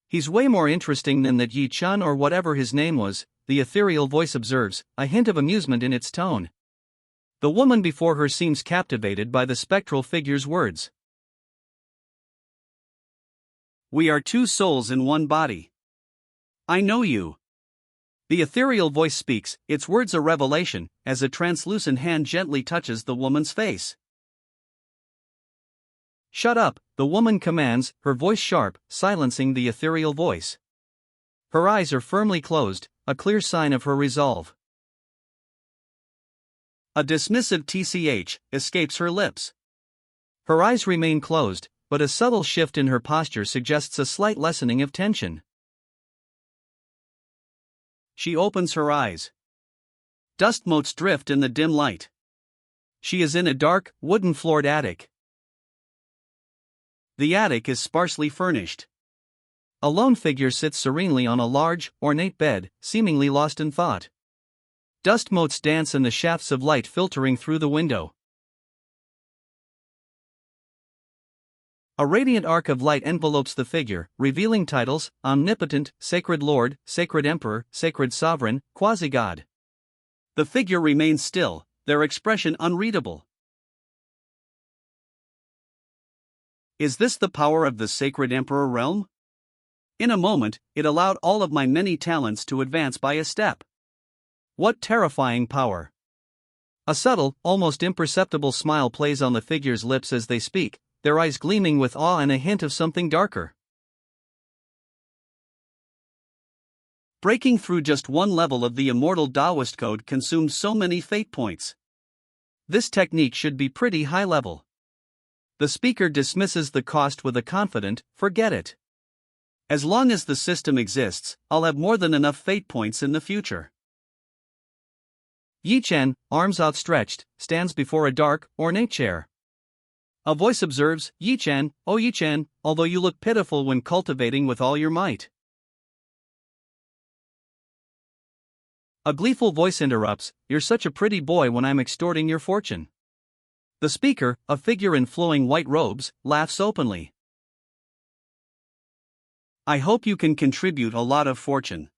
He's way more interesting than that Yi-chan or whatever his name was, the ethereal voice observes, a hint of amusement in its tone. The woman before her seems captivated by the spectral figure's words. We are two souls in one body. I know you. The ethereal voice speaks, its words a revelation, as a translucent hand gently touches the woman's face. Shut up, the woman commands, her voice sharp, silencing the ethereal voice. Her eyes are firmly closed, a clear sign of her resolve. A dismissive tch escapes her lips. Her eyes remain closed, but a subtle shift in her posture suggests a slight lessening of tension. She opens her eyes. Dust motes drift in the dim light. She is in a dark, wooden-floored attic. The attic is sparsely furnished. A lone figure sits serenely on a large, ornate bed, seemingly lost in thought. Dust motes dance in the shafts of light filtering through the window. A radiant arc of light envelopes the figure, revealing titles: Omnipotent, Sacred Lord, Sacred Emperor, Sacred Sovereign, Quasi-God. The figure remains still, their expression unreadable. Is this the power of the Sacred Emperor realm? In a moment, it allowed all of my many talents to advance by a step. What terrifying power! A subtle, almost imperceptible smile plays on the figure's lips as they speak, their eyes gleaming with awe and a hint of something darker. Breaking through just one level of the immortal Taoist code consumed so many fate points. This technique should be pretty high level. The speaker dismisses the cost with a confident, "Forget it. As long as the system exists, I'll have more than enough fate points in the future." Yi Chen, arms outstretched, stands before a dark, ornate chair. A voice observes, "Yi Chen, oh Yi Chen, although you look pitiful when cultivating with all your might." A gleeful voice interrupts, "You're such a pretty boy when I'm extorting your fortune." The speaker, a figure in flowing white robes, laughs openly. "I hope you can contribute a lot of fortune.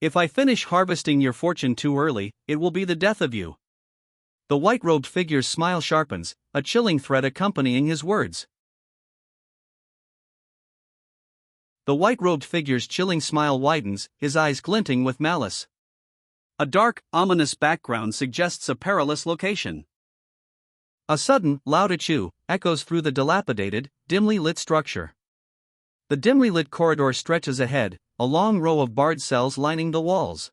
If I finish harvesting your fortune too early, it will be the death of you." The white-robed figure's smile sharpens, a chilling threat accompanying his words. The white-robed figure's chilling smile widens, his eyes glinting with malice. A dark, ominous background suggests a perilous location. A sudden, loud achoo echoes through the dilapidated, dimly lit structure. The dimly lit corridor stretches ahead, a long row of barred cells lining the walls.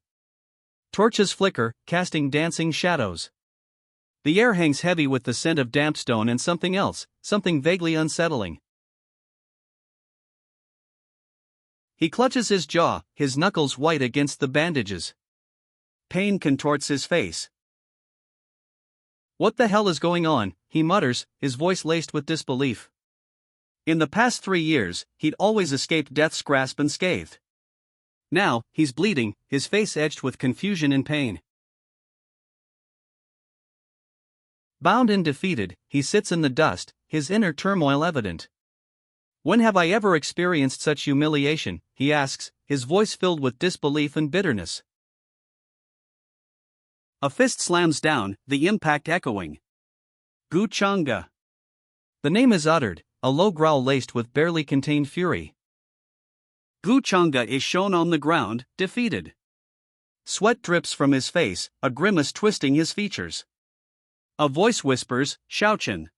Torches flicker, casting dancing shadows. The air hangs heavy with the scent of damp stone and something else, something vaguely unsettling. He clutches his jaw, his knuckles white against the bandages. Pain contorts his face. "What the hell is going on?" he mutters, his voice laced with disbelief. In the past 3 years, he'd always escaped death's grasp unscathed. Now, he's bleeding, his face edged with confusion and pain. Bound and defeated, he sits in the dust, his inner turmoil evident. "When have I ever experienced such humiliation?" he asks, his voice filled with disbelief and bitterness. A fist slams down, the impact echoing. "Gu Chang'e." The name is uttered, a low growl laced with barely contained fury. Gu Chang'e is shown on the ground, defeated. Sweat drips from his face, a grimace twisting his features. A voice whispers, "Shaochen."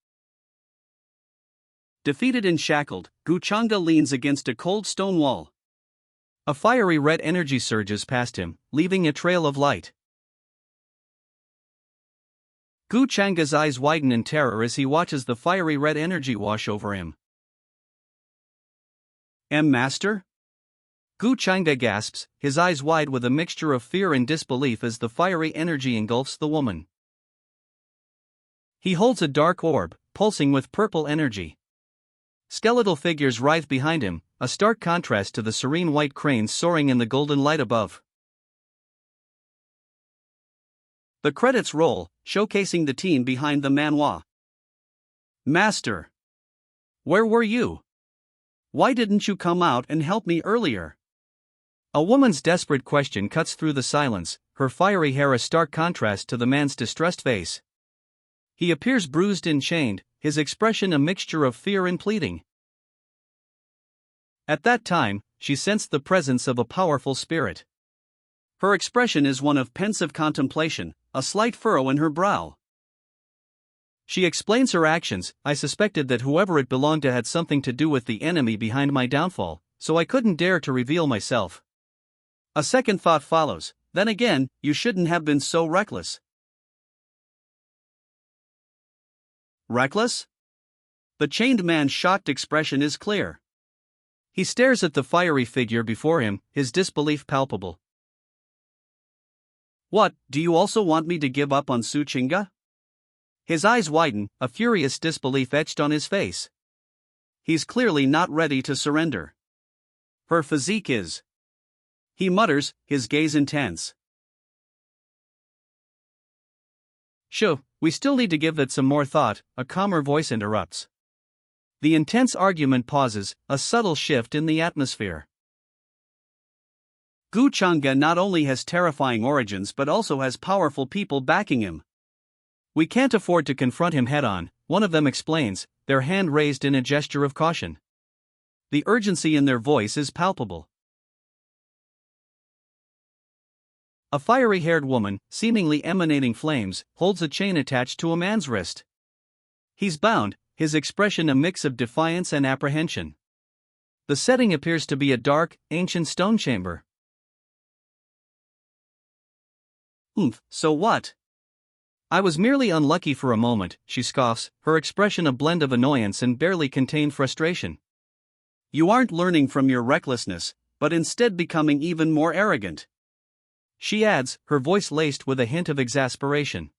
Defeated and shackled, Gu Chang'e leans against a cold stone wall. A fiery red energy surges past him, leaving a trail of light. Gu Chang'e's eyes widen in terror as he watches the fiery red energy wash over him. Master?" Gu Chang'e gasps, his eyes wide with a mixture of fear and disbelief as the fiery energy engulfs the woman. He holds a dark orb, pulsing with purple energy. Skeletal figures writhe behind him, a stark contrast to the serene white cranes soaring in the golden light above. The credits roll, showcasing the team behind the manhwa. "Master, where were you? Why didn't you come out and help me earlier?" A woman's desperate question cuts through the silence, her fiery hair a stark contrast to the man's distressed face. He appears bruised and chained, his expression a mixture of fear and pleading. At that time, she sensed the presence of a powerful spirit. Her expression is one of pensive contemplation, a slight furrow in her brow. She explains her actions. "I suspected that whoever it belonged to had something to do with the enemy behind my downfall, so I couldn't dare to reveal myself." A second thought follows, "Then again, you shouldn't have been so reckless." Reckless? The chained man's shocked expression is clear. He stares at the fiery figure before him, his disbelief palpable. "What, do you also want me to give up on Su Chinga?" His eyes widen, a furious disbelief etched on his face. He's clearly not ready to surrender. Her physique is. He mutters, his gaze intense. "Shoo, we still need to give that some more thought," a calmer voice interrupts. The intense argument pauses, a subtle shift in the atmosphere. Gu Chang'e not only has terrifying origins but also has powerful people backing him. "We can't afford to confront him head-on," one of them explains, their hand raised in a gesture of caution. The urgency in their voice is palpable. A fiery-haired woman, seemingly emanating flames, holds a chain attached to a man's wrist. He's bound, his expression a mix of defiance and apprehension. The setting appears to be a dark, ancient stone chamber. So what? I was merely unlucky for a moment, she scoffs, her expression a blend of annoyance and barely contained frustration. You aren't learning from your recklessness, but instead becoming even more arrogant. She adds, her voice laced with a hint of exasperation.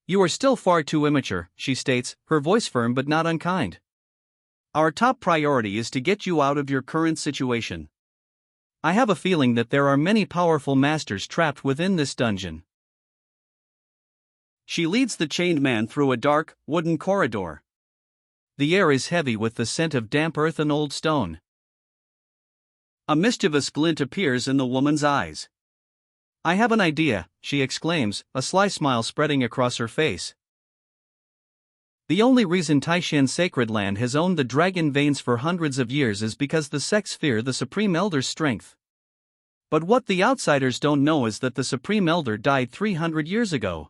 You are still far too immature, she states, her voice firm but not unkind. Our top priority is to get you out of your current situation. I have a feeling that there are many powerful masters trapped within this dungeon. She leads the chained man through a dark, wooden corridor. The air is heavy with the scent of damp earth and old stone. A mischievous glint appears in the woman's eyes. I have an idea, she exclaims, a sly smile spreading across her face. The only reason Taishan's sacred land has owned the dragon veins for hundreds of years is because the sects fear the Supreme Elder's strength. But what the outsiders don't know is that the Supreme Elder died 300 years ago.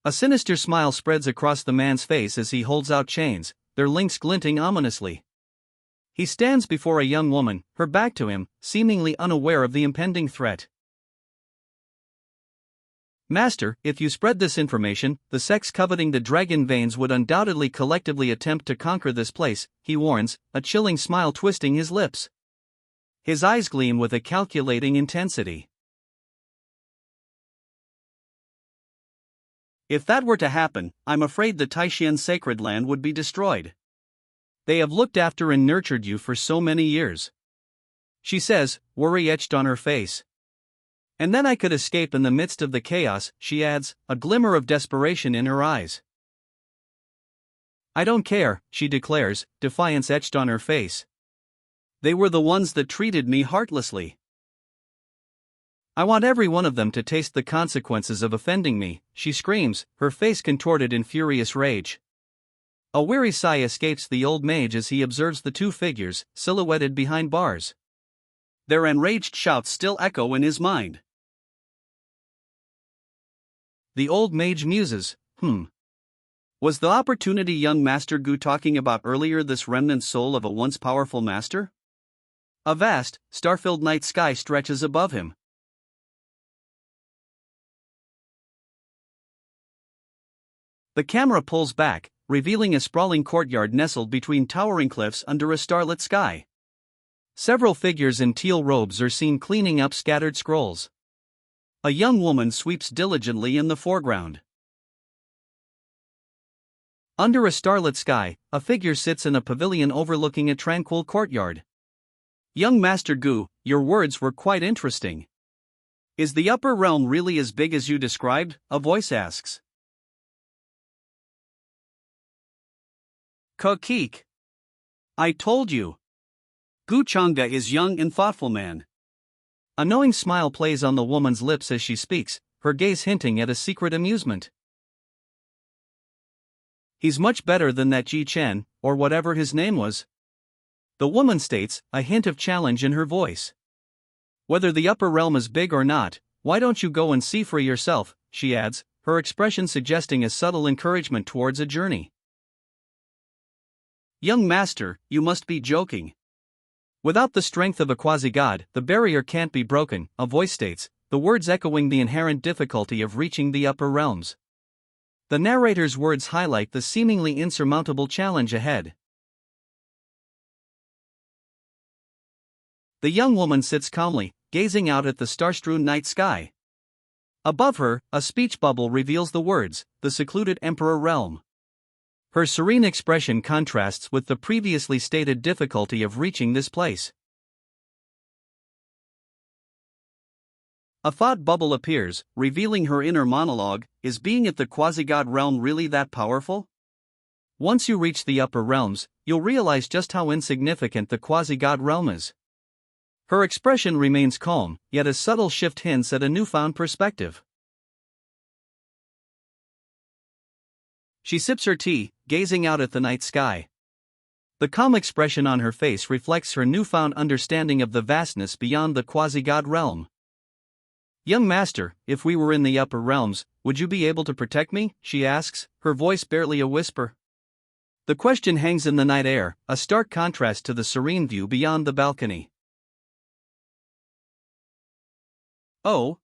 A sinister smile spreads across the man's face as he holds out chains, their links glinting ominously. He stands before a young woman, her back to him, seemingly unaware of the impending threat. Master, if you spread this information, the sects coveting the dragon veins would undoubtedly collectively attempt to conquer this place, he warns, a chilling smile twisting his lips. His eyes gleam with a calculating intensity. If that were to happen, I'm afraid the Taishan sacred land would be destroyed. They have looked after and nurtured you for so many years. She says, worry etched on her face. And then I could escape in the midst of the chaos, she adds, a glimmer of desperation in her eyes. I don't care, she declares, defiance etched on her face. They were the ones that treated me heartlessly. I want every one of them to taste the consequences of offending me, she screams, her face contorted in furious rage. A weary sigh escapes the old mage as he observes the two figures, silhouetted behind bars. Their enraged shouts still echo in his mind. The old mage muses, Was the opportunity young Master Gu talking about earlier this remnant soul of a once powerful master? A vast, star-filled night sky stretches above him. The camera pulls back, revealing a sprawling courtyard nestled between towering cliffs under a starlit sky. Several figures in teal robes are seen cleaning up scattered scrolls. A young woman sweeps diligently in the foreground. Under a starlit sky, a figure sits in a pavilion overlooking a tranquil courtyard. Young Master Gu, your words were quite interesting. Is the upper realm really as big as you described? A voice asks. Kokik. I told you. Gu Changda is young and thoughtful man. A knowing smile plays on the woman's lips as she speaks, her gaze hinting at a secret amusement. He's much better than that Ji Chen, or whatever his name was. The woman states, a hint of challenge in her voice. Whether the upper realm is big or not, why don't you go and see for yourself, she adds, her expression suggesting a subtle encouragement towards a journey. Young master, you must be joking. Without the strength of a quasi-god, the barrier can't be broken, a voice states, the words echoing the inherent difficulty of reaching the upper realms. The narrator's words highlight the seemingly insurmountable challenge ahead. The young woman sits calmly, gazing out at the star-strewn night sky. Above her, a speech bubble reveals the words, the secluded Emperor Realm. Her serene expression contrasts with the previously stated difficulty of reaching this place. A thought bubble appears, revealing her inner monologue, is being at the quasi-god realm really that powerful? Once you reach the upper realms, you'll realize just how insignificant the quasi-god realm is. Her expression remains calm, yet a subtle shift hints at a newfound perspective. She sips her tea, gazing out at the night sky. The calm expression on her face reflects her newfound understanding of the vastness beyond the quasi-god realm. "Young master, if we were in the upper realms, would you be able to protect me?" she asks, her voice barely a whisper. The question hangs in the night air, a stark contrast to the serene view beyond the balcony. "Oh?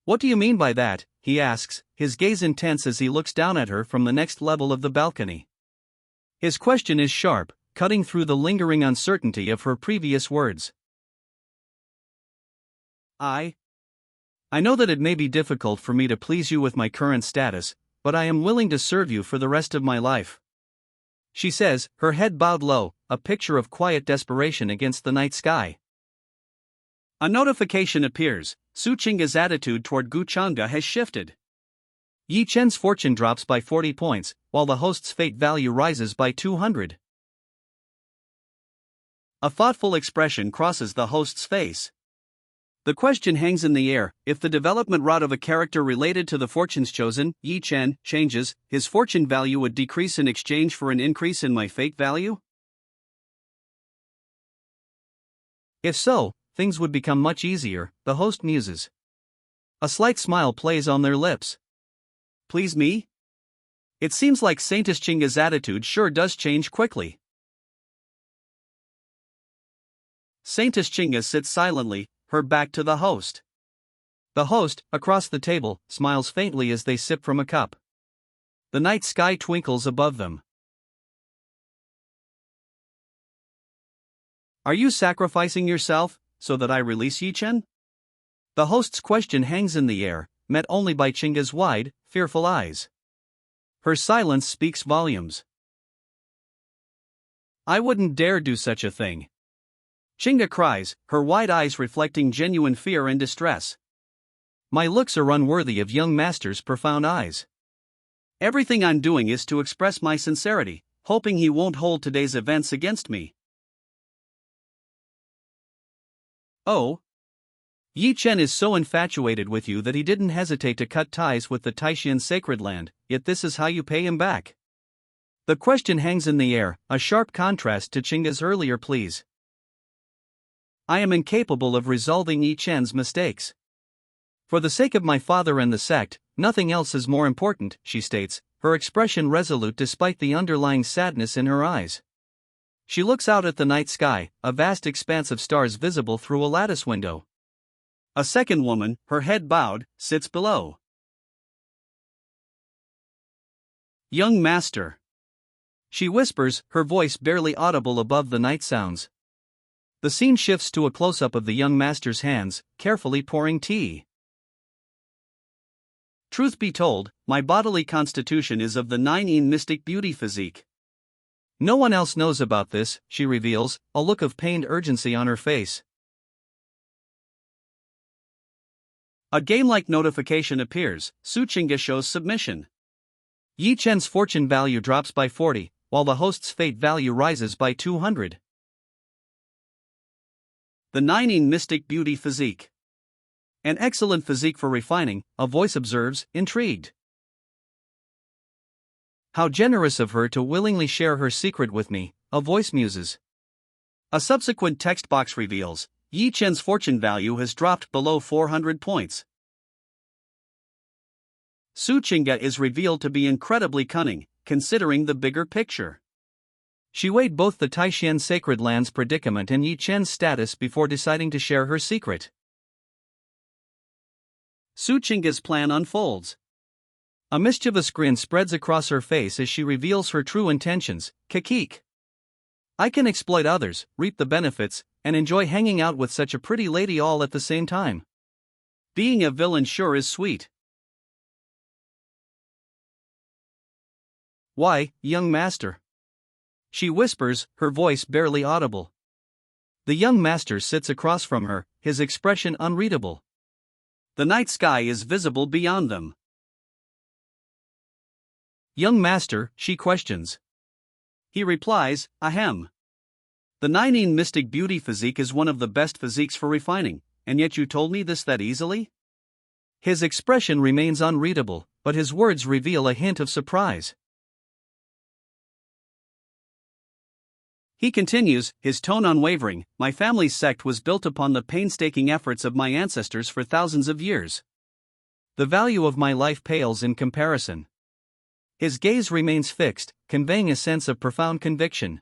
What do you mean by that?" he asks, his gaze intense as he looks down at her from the next level of the balcony. His question is sharp, cutting through the lingering uncertainty of her previous words. I know that it may be difficult for me to please you with my current status, but I am willing to serve you for the rest of my life," she says, her head bowed low, a picture of quiet desperation against the night sky. A notification appears. Su Chinga's attitude toward Gu Chang'e has shifted. Yi Chen's fortune drops by 40 points, while the host's fate value rises by 200. A thoughtful expression crosses the host's face. The question hangs in the air: if the development route of a character related to the fortunes chosen, Yi Chen, changes, his fortune value would decrease in exchange for an increase in my fate value? If so, things would become much easier, the host muses. A slight smile plays on their lips. Please me? It seems like Saintess Chinga's attitude sure does change quickly. Saintess Chinga sits silently, her back to the host. The host, across the table, smiles faintly as they sip from a cup. The night sky twinkles above them. "Are you sacrificing yourself, so that I release Yi Chen?" The host's question hangs in the air, met only by Chinga's wide, fearful eyes. Her silence speaks volumes. "I wouldn't dare do such a thing," Chinga cries, her wide eyes reflecting genuine fear and distress. "My looks are unworthy of young master's profound eyes. Everything I'm doing is to express my sincerity, hoping he won't hold today's events against me." "Oh? Yi Chen is so infatuated with you that he didn't hesitate to cut ties with the Taishan sacred land, yet this is how you pay him back?" The question hangs in the air, a sharp contrast to Chinga's earlier pleas. "I am incapable of resolving Yi Chen's mistakes. For the sake of my father and the sect, nothing else is more important," she states, her expression resolute despite the underlying sadness in her eyes. She looks out at the night sky, a vast expanse of stars visible through a lattice window. A second woman, her head bowed, sits below. "Young master," she whispers, her voice barely audible above the night sounds. The scene shifts to a close-up of the young master's hands, carefully pouring tea. "Truth be told, my bodily constitution is of the 9-in mystic beauty physique. No one else knows about this," she reveals, a look of pained urgency on her face. A game-like notification appears. Su Chinga shows submission. Yi Chen's fortune value drops by 40, while the host's fate value rises by 200. The 9-in mystic beauty physique. An excellent physique for refining, a voice observes, intrigued. How generous of her to willingly share her secret with me, a voice muses. A subsequent text box reveals, Yi Chen's fortune value has dropped below 400 points. Su Chinga is revealed to be incredibly cunning, considering the bigger picture. She weighed both the Taishan sacred land's predicament and Yi Chen's status before deciding to share her secret. Su Chinga's plan unfolds. A mischievous grin spreads across her face as she reveals her true intentions. Kikik. "I can exploit others, reap the benefits, and enjoy hanging out with such a pretty lady all at the same time. Being a villain sure is sweet." "Why, young master?" she whispers, her voice barely audible. The young master sits across from her, his expression unreadable. The night sky is visible beyond them. "Young master," she questions. He replies, "Ahem. The 9-in mystic beauty physique is one of the best physiques for refining, and yet you told me this that easily?" His expression remains unreadable, but his words reveal a hint of surprise. He continues, his tone unwavering, my family's sect was built upon the painstaking efforts of my ancestors for thousands of years. The value of my life pales in comparison. His gaze remains fixed, conveying a sense of profound conviction.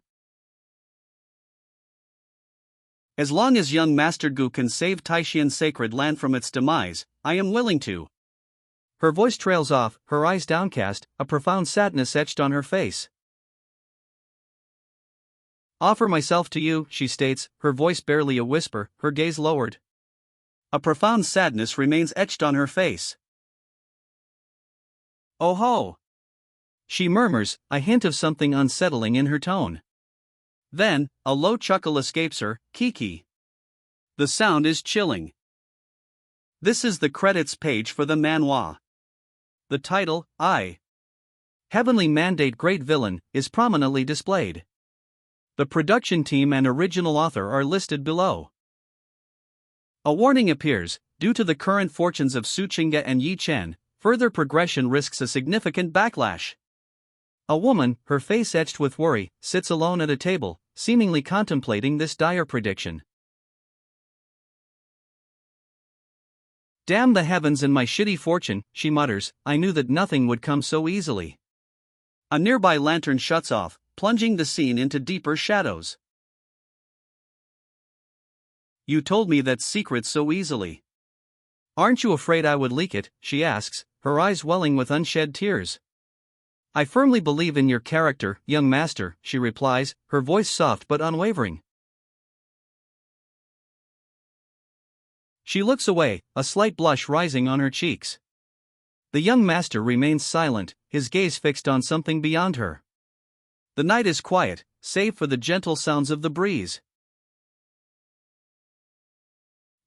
As long as young Master Gu can save Taishian's sacred land from its demise, I am willing to. Her voice trails off, her eyes downcast, a profound sadness etched on her face. Offer myself to you, she states, her voice barely a whisper, her gaze lowered. A profound sadness remains etched on her face. Oh ho! She murmurs, a hint of something unsettling in her tone. Then, a low chuckle escapes her, Kiki. The sound is chilling. This is the credits page for the manhwa. The title, I. Heavenly Mandate Great Villain, is prominently displayed. The production team and original author are listed below. A warning appears, due to the current fortunes of Su Qingge and Yi Chen, further progression risks a significant backlash. A woman, her face etched with worry, sits alone at a table, seemingly contemplating this dire prediction. Damn the heavens and my shitty fortune, she mutters, I knew that nothing would come so easily. A nearby lantern shuts off, plunging the scene into deeper shadows. You told me that secret so easily. Aren't you afraid I would leak it, she asks, her eyes welling with unshed tears. I firmly believe in your character, young master, she replies, her voice soft but unwavering. She looks away, a slight blush rising on her cheeks. The young master remains silent, his gaze fixed on something beyond her. The night is quiet, save for the gentle sounds of the breeze.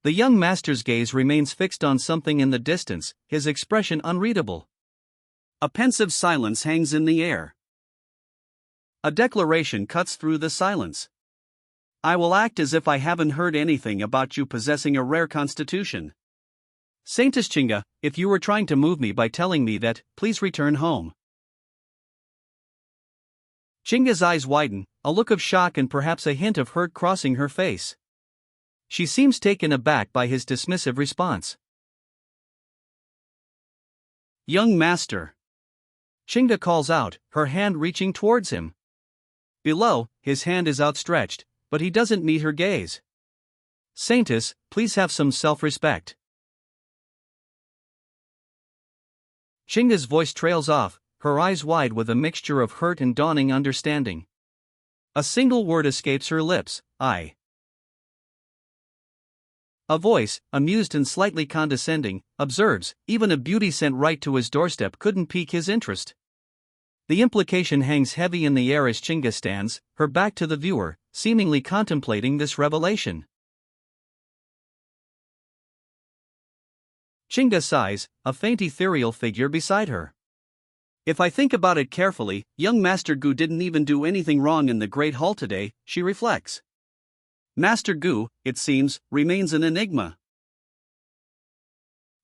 The young master's gaze remains fixed on something in the distance, his expression unreadable. A pensive silence hangs in the air. A declaration cuts through the silence. I will act as if I haven't heard anything about you possessing a rare constitution. Saintess Qingge, if you were trying to move me by telling me that, please return home. Qingge's eyes widen, a look of shock and perhaps a hint of hurt crossing her face. She seems taken aback by his dismissive response. Young master. Qingge calls out, her hand reaching towards him. Below, his hand is outstretched, but he doesn't meet her gaze. Saintess, please have some self-respect. Qingge's voice trails off, her eyes wide with a mixture of hurt and dawning understanding. A single word escapes her lips, I. A voice, amused and slightly condescending, observes, even a beauty sent right to his doorstep couldn't pique his interest. The implication hangs heavy in the air as Qingge stands, her back to the viewer, seemingly contemplating this revelation. Qingge sighs, a faint ethereal figure beside her. If I think about it carefully, young Master Gu didn't even do anything wrong in the Great Hall today, she reflects. Master Gu, it seems, remains an enigma.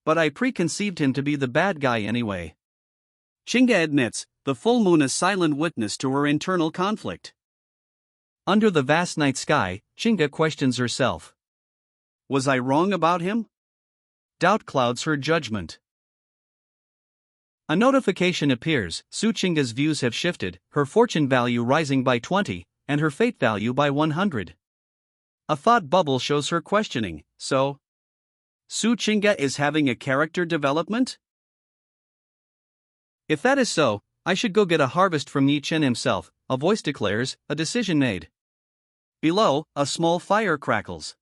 But I preconceived him to be the bad guy anyway. Qingge admits, the full moon is silent witness to her internal conflict. Under the vast night sky, Qingge questions herself. Was I wrong about him? Doubt clouds her judgment. A notification appears, Su Qingge's views have shifted, her fortune value rising by 20, and her fate value by 100. A thought bubble shows her questioning, so? Su Qingge is having a character development? If that is so, I should go get a harvest from Yi Chen himself, a voice declares, a decision made. Below, a small fire crackles.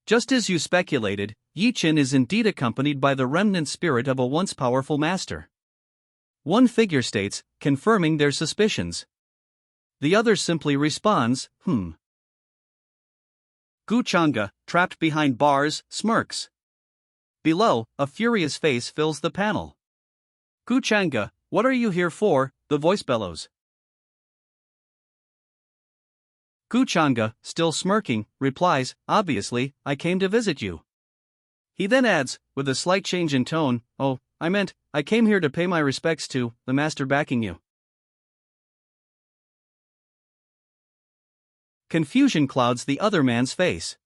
Just as you speculated, Yi Chen is indeed accompanied by the remnant spirit of a once powerful master. One figure states, confirming their suspicions. The other simply responds, Gu Chang'e, trapped behind bars, smirks. Below, a furious face fills the panel. Gu Chang'e, what are you here for? The voice bellows. Gu Chang'e, still smirking, replies, obviously, I came to visit you. He then adds, with a slight change in tone, oh, I came here to pay my respects to the master backing you. Confusion clouds the other man's face.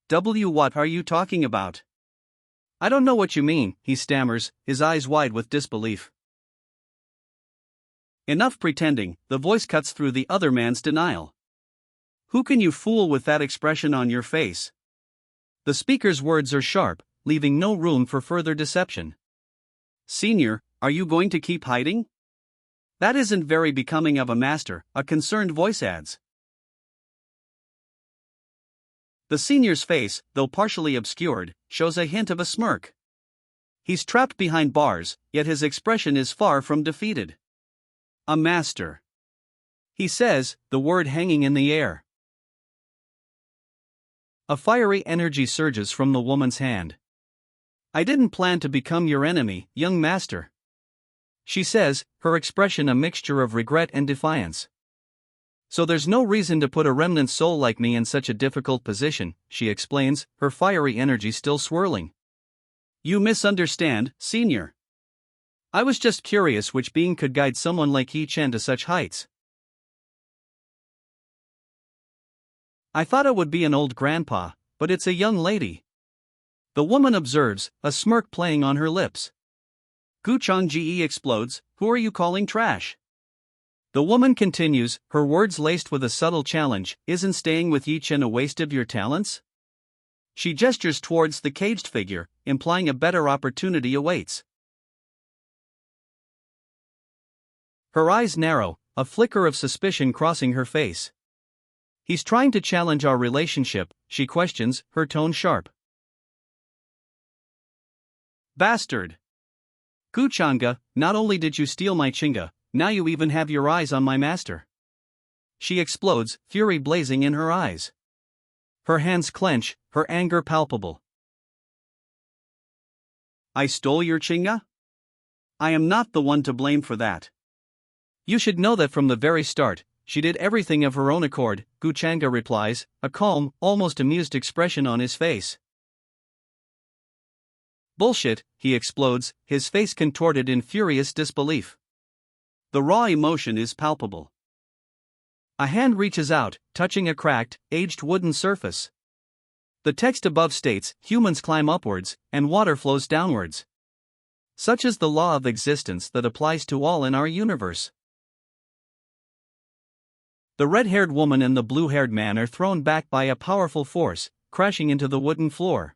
What are you talking about? I don't know what you mean, he stammers, his eyes wide with disbelief. Enough pretending, the voice cuts through the other man's denial. Who can you fool with that expression on your face? The speaker's words are sharp, leaving no room for further deception. Senior, are you going to keep hiding? That isn't very becoming of a master, a concerned voice adds. The senior's face, though partially obscured, shows a hint of a smirk. He's trapped behind bars, yet his expression is far from defeated. A master, he says, the word hanging in the air. A fiery energy surges from the woman's hand. I didn't plan to become your enemy, young master, she says, her expression a mixture of regret and defiance. So there's no reason to put a remnant soul like me in such a difficult position, she explains, her fiery energy still swirling. You misunderstand, senior. I was just curious which being could guide someone like Yi Chen to such heights. I thought it would be an old grandpa, but it's a young lady. The woman observes, a smirk playing on her lips. Gu Changji explodes, who are you calling trash? The woman continues, her words laced with a subtle challenge, isn't staying with Yi Chen a waste of your talents? She gestures towards the caged figure, implying a better opportunity awaits. Her eyes narrow, a flicker of suspicion crossing her face. He's trying to challenge our relationship, she questions, her tone sharp. Bastard! Gu Changa, not only did you steal my chinga, now you even have your eyes on my master. She explodes, fury blazing in her eyes. Her hands clench, her anger palpable. I stole your chinga? I am not the one to blame for that. You should know that from the very start. She did everything of her own accord, Gu Changa replies, a calm, almost amused expression on his face. Bullshit, he explodes, his face contorted in furious disbelief. The raw emotion is palpable. A hand reaches out, touching a cracked, aged wooden surface. The text above states, humans climb upwards, and water flows downwards. Such is the law of existence that applies to all in our universe. The red-haired woman and the blue-haired man are thrown back by a powerful force, crashing into the wooden floor.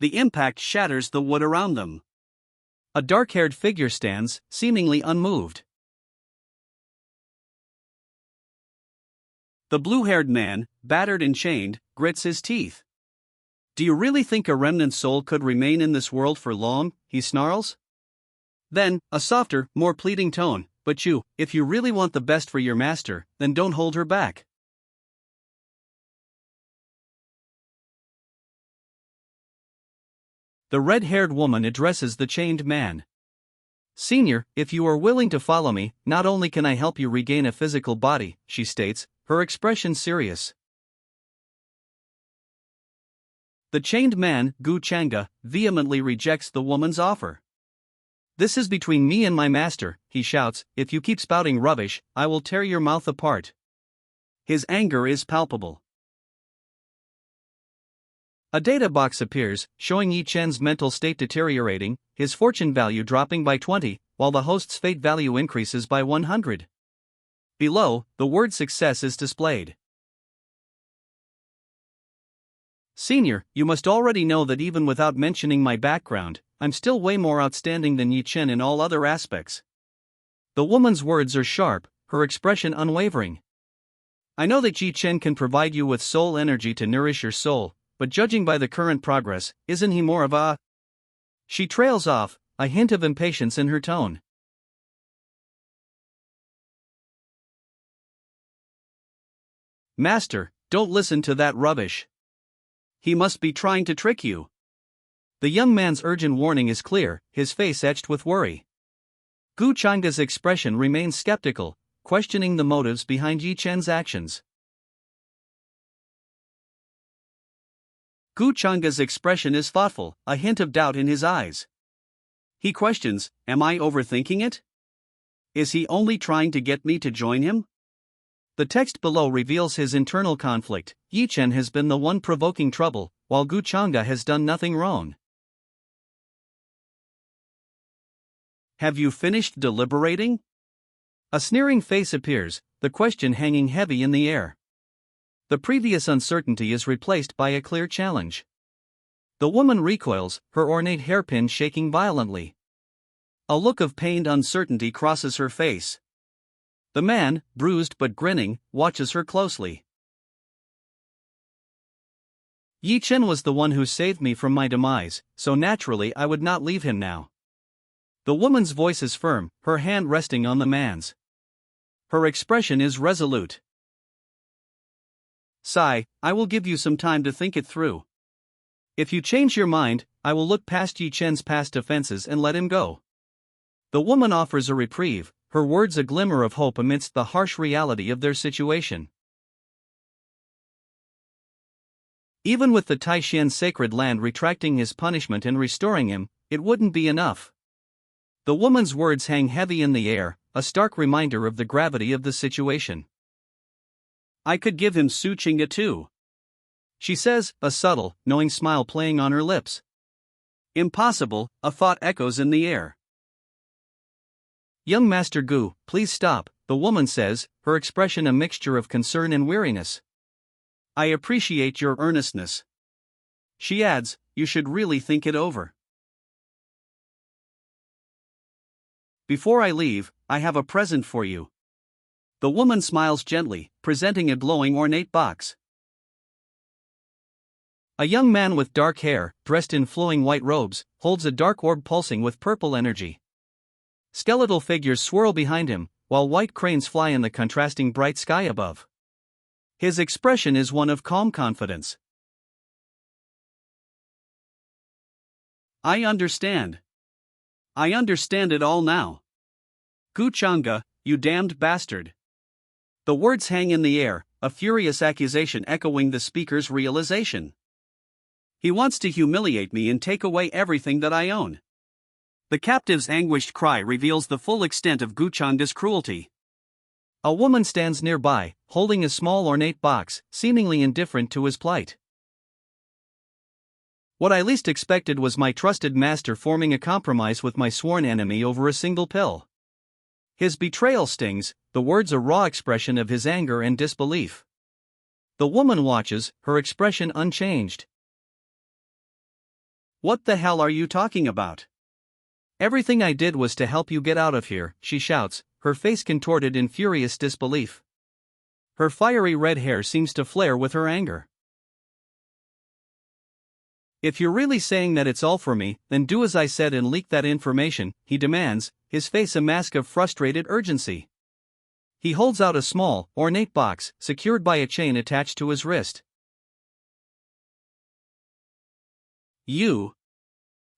The impact shatters the wood around them. A dark-haired figure stands, seemingly unmoved. The blue-haired man, battered and chained, grits his teeth. Do you really think a remnant soul could remain in this world for long? He snarls. Then, a softer, more pleading tone, but you, if you really want the best for your master, then don't hold her back. The red-haired woman addresses the chained man. Senior, if you are willing to follow me, not only can I help you regain a physical body, she states, her expression serious. The chained man, Gu Changa, vehemently rejects the woman's offer. This is between me and my master, he shouts, if you keep spouting rubbish, I will tear your mouth apart. His anger is palpable. A data box appears, showing Yi Chen's mental state deteriorating, his fortune value dropping by 20, while the host's fate value increases by 100. Below, the word success is displayed. Senior, you must already know that even without mentioning my background, I'm still way more outstanding than Yi Chen in all other aspects. The woman's words are sharp, her expression unwavering. I know that Yi Chen can provide you with soul energy to nourish your soul, but judging by the current progress, isn't he more of a... She trails off, a hint of impatience in her tone. Master, don't listen to that rubbish. He must be trying to trick you. The young man's urgent warning is clear, his face etched with worry. Gu Changa's expression remains skeptical, questioning the motives behind Yi Chen's actions. Gu Changa's expression is thoughtful, a hint of doubt in his eyes. He questions, am I overthinking it? Is he only trying to get me to join him? The text below reveals his internal conflict. Yi Chen has been the one provoking trouble, while Gu Chang'e has done nothing wrong. Have you finished deliberating? A sneering face appears, the question hanging heavy in the air. The previous uncertainty is replaced by a clear challenge. The woman recoils, her ornate hairpin shaking violently. A look of pained uncertainty crosses her face. The man, bruised but grinning, watches her closely. Yi Chen was the one who saved me from my demise, so naturally I would not leave him now. The woman's voice is firm, her hand resting on the man's. Her expression is resolute. Sigh, I will give you some time to think it through. If you change your mind, I will look past Yi Chen's past offenses and let him go. The woman offers a reprieve, her words a glimmer of hope amidst the harsh reality of their situation. Even with the Taishan sacred land retracting his punishment and restoring him, it wouldn't be enough. The woman's words hang heavy in the air, a stark reminder of the gravity of the situation. I could give him Su Qingge too, she says, a subtle, knowing smile playing on her lips. Impossible, a thought echoes in the air. Young Master Gu, please stop, the woman says, her expression a mixture of concern and weariness. I appreciate your earnestness. She adds, you should really think it over. Before I leave, I have a present for you. The woman smiles gently, presenting a glowing ornate box. A young man with dark hair, dressed in flowing white robes, holds a dark orb pulsing with purple energy. Skeletal figures swirl behind him, while white cranes fly in the contrasting bright sky above. His expression is one of calm confidence. I understand. I understand it all now. Gu Chang'e, you damned bastard. The words hang in the air, a furious accusation echoing the speaker's realization. He wants to humiliate me and take away everything that I own. The captive's anguished cry reveals the full extent of Gu Chang'e's cruelty. A woman stands nearby, holding a small ornate box, seemingly indifferent to his plight. What I least expected was my trusted master forming a compromise with my sworn enemy over a single pill. His betrayal stings, the words a raw expression of his anger and disbelief. The woman watches, her expression unchanged. What the hell are you talking about? Everything I did was to help you get out of here, she shouts, her face contorted in furious disbelief. Her fiery red hair seems to flare with her anger. If you're really saying that it's all for me, then do as I said and leak that information, he demands, his face a mask of frustrated urgency. He holds out a small, ornate box, secured by a chain attached to his wrist. You.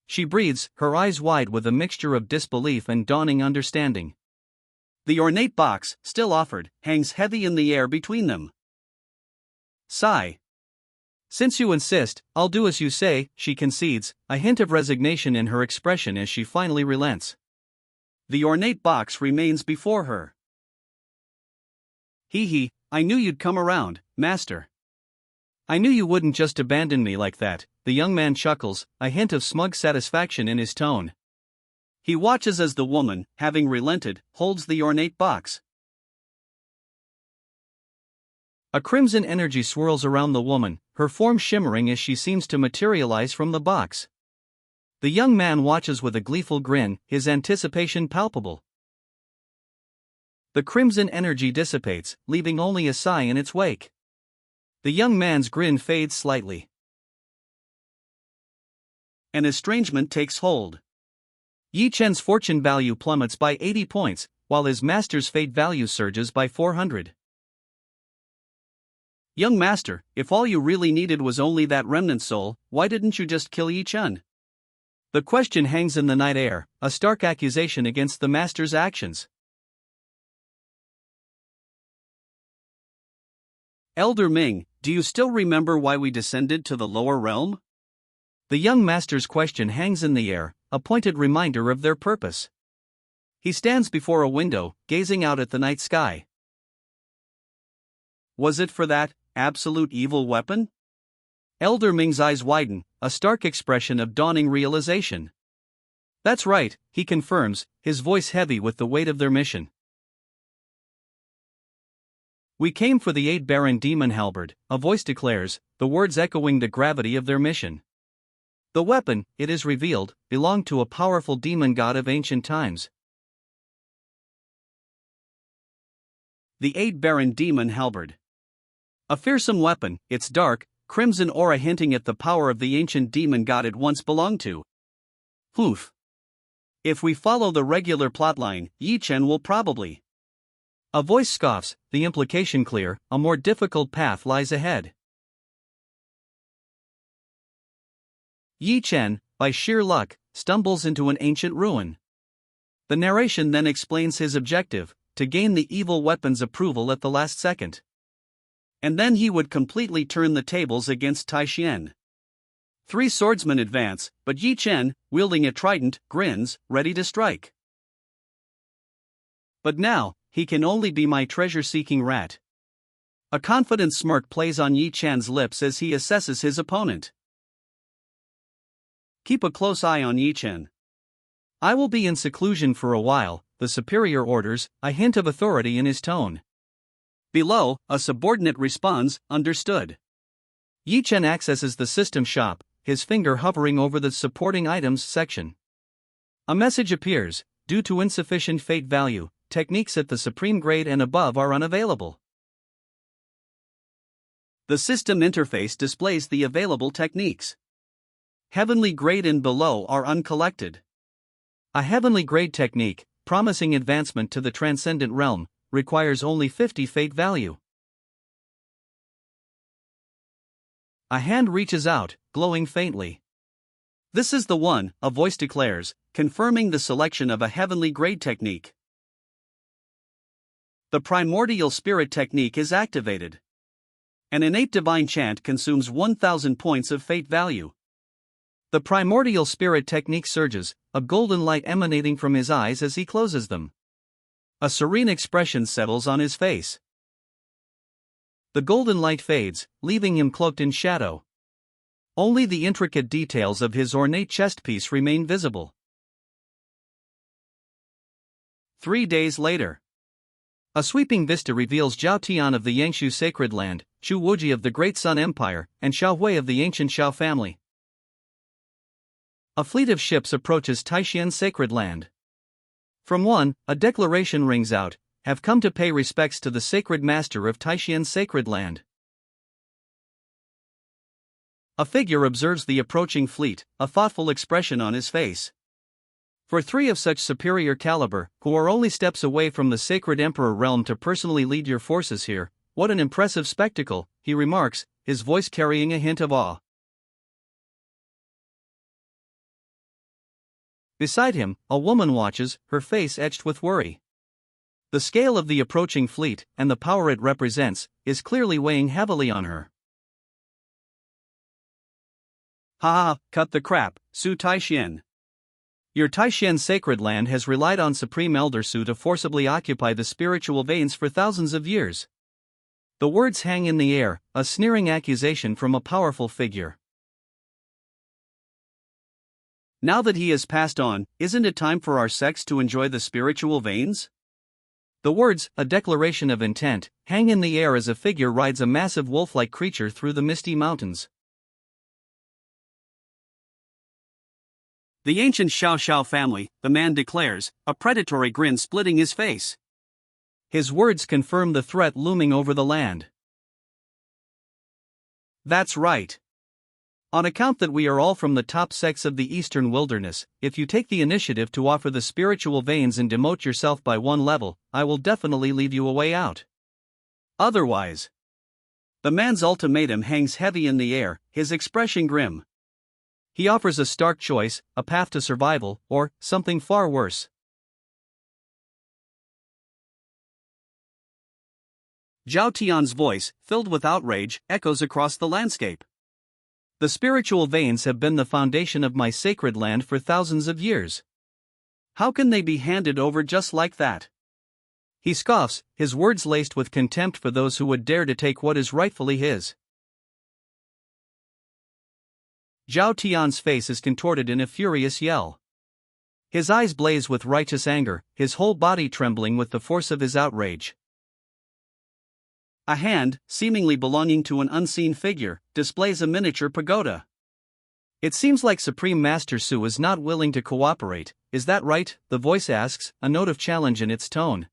She breathes, her eyes wide with a mixture of disbelief and dawning understanding. The ornate box, still offered, hangs heavy in the air between them. Sigh. Since you insist, I'll do as you say, she concedes, a hint of resignation in her expression as she finally relents. The ornate box remains before her. Hee, I knew you'd come around, master. I knew you wouldn't just abandon me like that, the young man chuckles, a hint of smug satisfaction in his tone. He watches as the woman, having relented, holds the ornate box. A crimson energy swirls around the woman, her form shimmering as she seems to materialize from the box. The young man watches with a gleeful grin, his anticipation palpable. The crimson energy dissipates, leaving only a sigh in its wake. The young man's grin fades slightly. An estrangement takes hold. Yi Chen's fortune value plummets by 80 points, while his master's fate value surges by 400. Young master, if all you really needed was only that remnant soul, why didn't you just kill Yi Chen? The question hangs in the night air, a stark accusation against the master's actions. Elder Ming, do you still remember why we descended to the lower realm? The young master's question hangs in the air, a pointed reminder of their purpose. He stands before a window, gazing out at the night sky. Was it for that absolute evil weapon? Elder Ming's eyes widen, a stark expression of dawning realization. That's right, he confirms, his voice heavy with the weight of their mission. We came for the 8-Baron Demon Halberd, a voice declares, the words echoing the gravity of their mission. The weapon, it is revealed, belonged to a powerful demon god of ancient times. The 8-Baron Demon Halberd. A fearsome weapon, its dark, crimson aura hinting at the power of the ancient demon god it once belonged to. Oof. If we follow the regular plotline, Yi Chen will probably. A voice scoffs, the implication clear, a more difficult path lies ahead. Yi Chen, by sheer luck, stumbles into an ancient ruin. The narration then explains his objective, to gain the evil weapon's approval at the last second. And then he would completely turn the tables against Taishian. 3 swordsmen advance, but Yi Chen, wielding a trident, grins, ready to strike. But now, he can only be my treasure-seeking rat. A confident smirk plays on Yi Chen's lips as he assesses his opponent. Keep a close eye on Yi Chen. I will be in seclusion for a while, the superior orders, a hint of authority in his tone. Below, a subordinate responds, understood. Yi Chen accesses the system shop, his finger hovering over the supporting items section. A message appears, due to insufficient fate value, techniques at the supreme grade and above are unavailable. The system interface displays the available techniques. Heavenly grade and below are uncollected. A heavenly grade technique, promising advancement to the transcendent realm, requires only 50 fate value. A hand reaches out, glowing faintly. This is the one, a voice declares, confirming the selection of a heavenly grade technique. The primordial spirit technique is activated. An innate divine chant consumes 1,000 points of fate value. The primordial spirit technique surges, a golden light emanating from his eyes as he closes them. A serene expression settles on his face. The golden light fades, leaving him cloaked in shadow. Only the intricate details of his ornate chestpiece remain visible. 3 days later. A sweeping vista reveals Zhao Tian of the Yangshu Sacred Land, Zhu Wuji of the Great Sun Empire, and Xiao Hui of the ancient Xiao family. A fleet of ships approaches Taishian Sacred Land. From one, a declaration rings out, have come to pay respects to the sacred master of Taishian Sacred Land. A figure observes the approaching fleet, a thoughtful expression on his face. For 3 of such superior caliber, who are only steps away from the sacred emperor realm to personally lead your forces here, what an impressive spectacle, he remarks, his voice carrying a hint of awe. Beside him, a woman watches, her face etched with worry. The scale of the approaching fleet, and the power it represents, is clearly weighing heavily on her. Ha ha, cut the crap, Su Taishian. Your Taishian Sacred Land has relied on Supreme Elder Su to forcibly occupy the spiritual veins for thousands of years. The words hang in the air, a sneering accusation from a powerful figure. Now that he has passed on, isn't it time for our sex to enjoy the spiritual veins? The words, a declaration of intent, hang in the air as a figure rides a massive wolf-like creature through the misty mountains. The ancient Xiao Xiao family, the man declares, a predatory grin splitting his face. His words confirm the threat looming over the land. That's right. On account that we are all from the top sects of the eastern wilderness, if you take the initiative to offer the spiritual veins and demote yourself by 1 level, I will definitely leave you a way out. Otherwise. The man's ultimatum hangs heavy in the air, his expression grim. He offers a stark choice, a path to survival, or something far worse. Zhao Tian's voice, filled with outrage, echoes across the landscape. The spiritual veins have been the foundation of my sacred land for thousands of years. How can they be handed over just like that? He scoffs, his words laced with contempt for those who would dare to take what is rightfully his. Zhao Tian's face is contorted in a furious yell. His eyes blaze with righteous anger, his whole body trembling with the force of his outrage. A hand, seemingly belonging to an unseen figure, displays a miniature pagoda. It seems like Supreme Master Su is not willing to cooperate. Is that right? The voice asks, a note of challenge in its tone.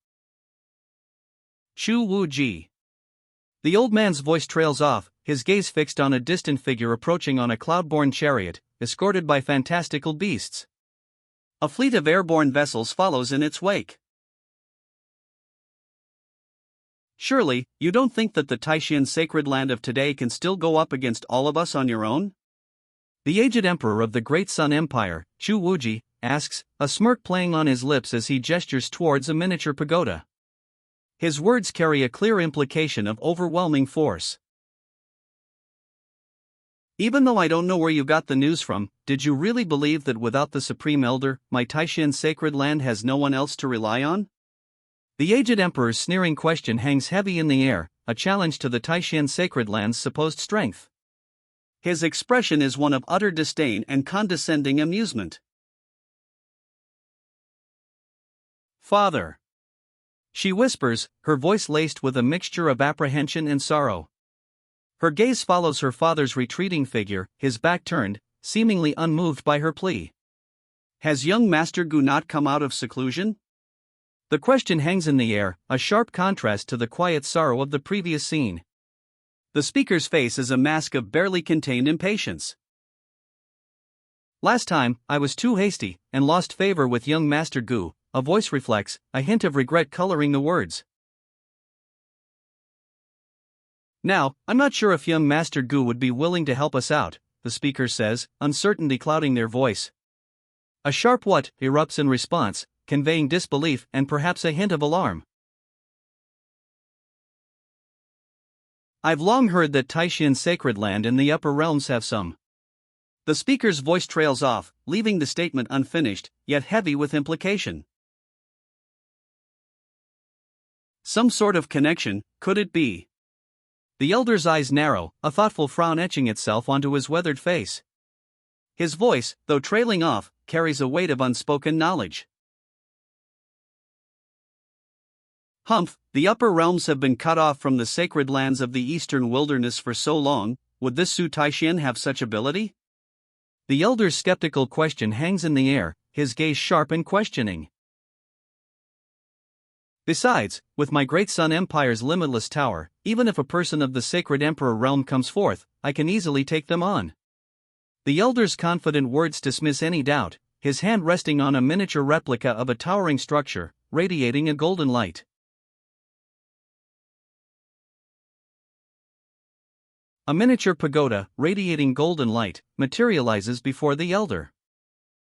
Chu Wu Ji. The old man's voice trails off, his gaze fixed on a distant figure approaching on a cloud-borne chariot, escorted by fantastical beasts. A fleet of airborne vessels follows in its wake. Surely, you don't think that the Taishan sacred land of today can still go up against all of us on your own? The aged emperor of the Great Sun Empire, Chu Wuji, asks, a smirk playing on his lips as he gestures towards a miniature pagoda. His words carry a clear implication of overwhelming force. Even though I don't know where you got the news from, did you really believe that without the Supreme Elder, my Taishan sacred land has no one else to rely on? The aged emperor's sneering question hangs heavy in the air, a challenge to the Taishan sacred land's supposed strength. His expression is one of utter disdain and condescending amusement. Father. She whispers, her voice laced with a mixture of apprehension and sorrow. Her gaze follows her father's retreating figure, his back turned, seemingly unmoved by her plea. Has young Master Gu not come out of seclusion? The question hangs in the air, a sharp contrast to the quiet sorrow of the previous scene. The speaker's face is a mask of barely contained impatience. Last time, I was too hasty, and lost favor with young Master Gu, a voice reflects, a hint of regret coloring the words. Now, I'm not sure if young Master Gu would be willing to help us out, the speaker says, uncertainty clouding their voice. A sharp what erupts in response, conveying disbelief and perhaps a hint of alarm. I've long heard that Taishan sacred land in the upper realms have some. The speaker's voice trails off, leaving the statement unfinished, yet heavy with implication. Some sort of connection, could it be? The elder's eyes narrow, a thoughtful frown etching itself onto his weathered face. His voice, though trailing off, carries a weight of unspoken knowledge. Humph, the upper realms have been cut off from the sacred lands of the eastern wilderness for so long, would this Su Taishan have such ability? The elder's skeptical question hangs in the air, his gaze sharp and questioning. Besides, with my great sun empire's limitless tower, even if a person of the sacred emperor realm comes forth, I can easily take them on. The elder's confident words dismiss any doubt, his hand resting on a miniature replica of a towering structure, radiating a golden light. A miniature pagoda, radiating golden light, materializes before the elder.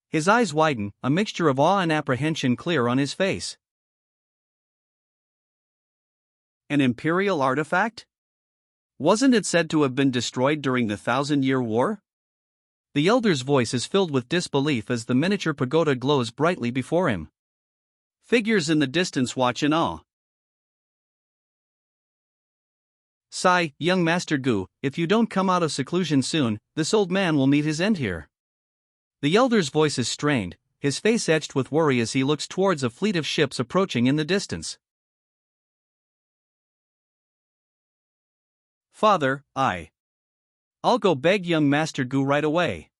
His eyes widen, a mixture of awe and apprehension clear on his face. An imperial artifact? Wasn't it said to have been destroyed during the 1,000-Year War? The elder's voice is filled with disbelief as the miniature pagoda glows brightly before him. Figures in the distance watch in awe. Sigh, young Master Gu, if you don't come out of seclusion soon, this old man will meet his end here. The elder's voice is strained, his face etched with worry as he looks towards a fleet of ships approaching in the distance. Father, I'll go beg young Master Gu right away.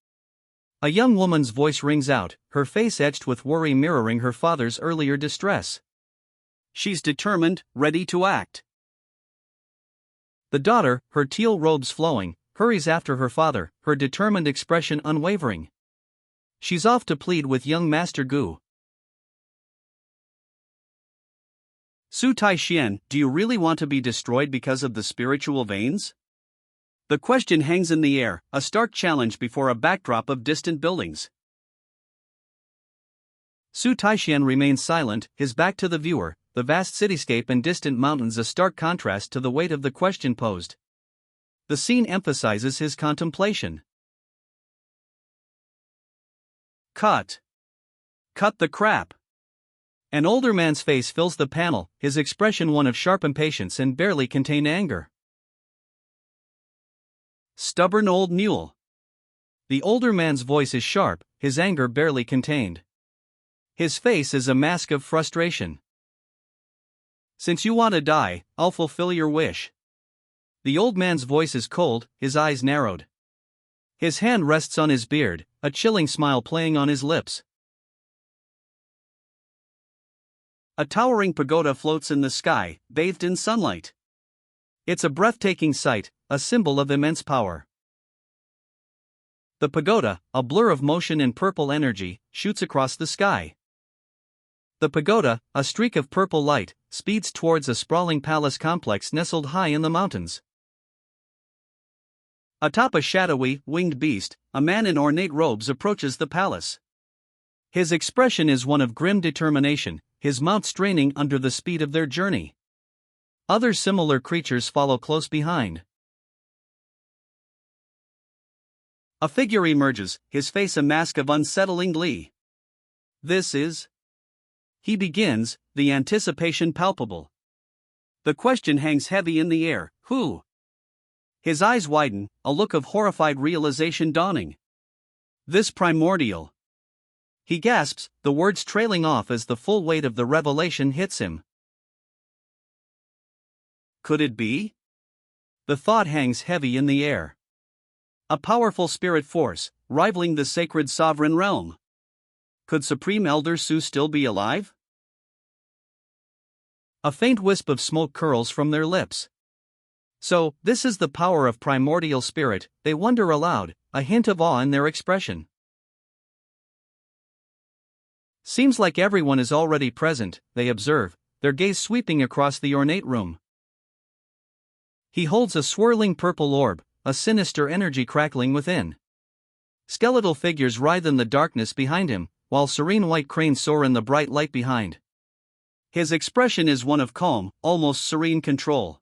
A young woman's voice rings out, her face etched with worry mirroring her father's earlier distress. She's determined, ready to act. The daughter, her teal robes flowing, hurries after her father, her determined expression unwavering. She's off to plead with young Master Gu. Su Taishan, do you really want to be destroyed because of the spiritual veins? The question hangs in the air, a stark challenge before a backdrop of distant buildings. Su Taishan remains silent, his back to the viewer, the vast cityscape and distant mountains a stark contrast to the weight of the question posed. The scene emphasizes his contemplation. Cut. Cut the crap. An older man's face fills the panel, his expression one of sharp impatience and barely contained anger. Stubborn old mule. The older man's voice is sharp, his anger barely contained. His face is a mask of frustration. Since you want to die, I'll fulfill your wish. The old man's voice is cold, his eyes narrowed. His hand rests on his beard, a chilling smile playing on his lips. A towering pagoda floats in the sky, bathed in sunlight. It's a breathtaking sight, a symbol of immense power. The pagoda, a blur of motion and purple energy, shoots across the sky. The pagoda, a streak of purple light, speeds towards a sprawling palace complex nestled high in the mountains. Atop a shadowy, winged beast, a man in ornate robes approaches the palace. His expression is one of grim determination, his mount straining under the speed of their journey. Other similar creatures follow close behind. A figure emerges, his face a mask of unsettling glee. This is... He begins, the anticipation palpable. The question hangs heavy in the air, who? His eyes widen, a look of horrified realization dawning. This primordial. He gasps, the words trailing off as the full weight of the revelation hits him. Could it be? The thought hangs heavy in the air. A powerful spirit force, rivaling the sacred sovereign realm. Could Supreme Elder Su still be alive? A faint wisp of smoke curls from their lips. So, this is the power of primordial spirit, they wonder aloud, a hint of awe in their expression. Seems like everyone is already present, they observe, their gaze sweeping across the ornate room. He holds a swirling purple orb, a sinister energy crackling within. Skeletal figures writhe in the darkness behind him, while serene white cranes soar in the bright light behind. His expression is one of calm, almost serene control.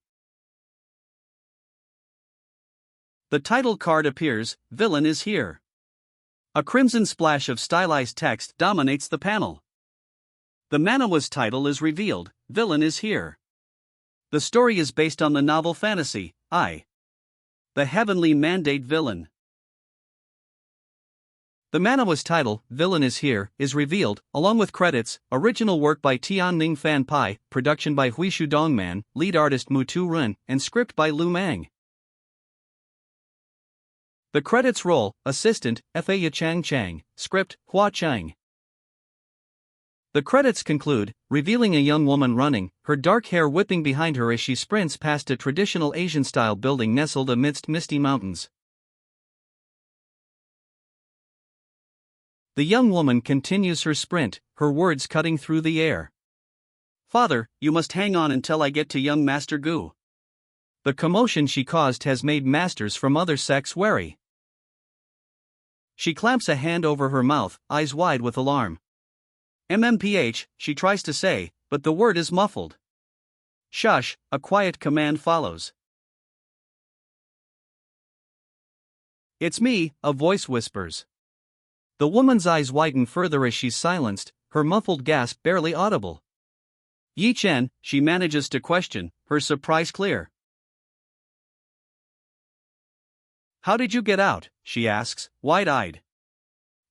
The title card appears, Villain is here. A crimson splash of stylized text dominates the panel. The manhwa's title is revealed, Villain is here. The story is based on the novel fantasy, The Heavenly Mandate Villain. The manhwa's title, Villain is Here, is revealed, along with credits, original work by Tianning Fan Pai, production by Huishu Dongman, lead artist Mutu Run, and script by Lu Mang. The credits roll, assistant, Fa Yachang Chang, script, Hua Chang. The credits conclude, revealing a young woman running, her dark hair whipping behind her as she sprints past a traditional Asian-style building nestled amidst misty mountains. The young woman continues her sprint, her words cutting through the air. Father, you must hang on until I get to young Master Gu. The commotion she caused has made masters from other sects wary. She clamps a hand over her mouth, eyes wide with alarm. MMPH, she tries to say, but the word is muffled. Shush, a quiet command follows. It's me, a voice whispers. The woman's eyes widen further as she's silenced, her muffled gasp barely audible. Yi Chen, she manages to question, her surprise clear. How did you get out? She asks, wide-eyed.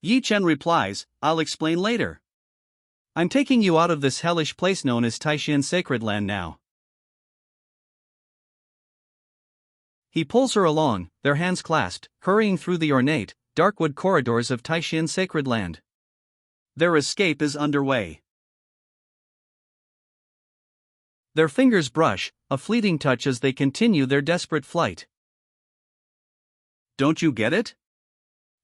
Yi Chen replies, I'll explain later. I'm taking you out of this hellish place known as Taishan Sacred Land now. He pulls her along, their hands clasped, hurrying through the ornate, darkwood corridors of Taishan Sacred Land. Their escape is underway. Their fingers brush, a fleeting touch as they continue their desperate flight. Don't you get it?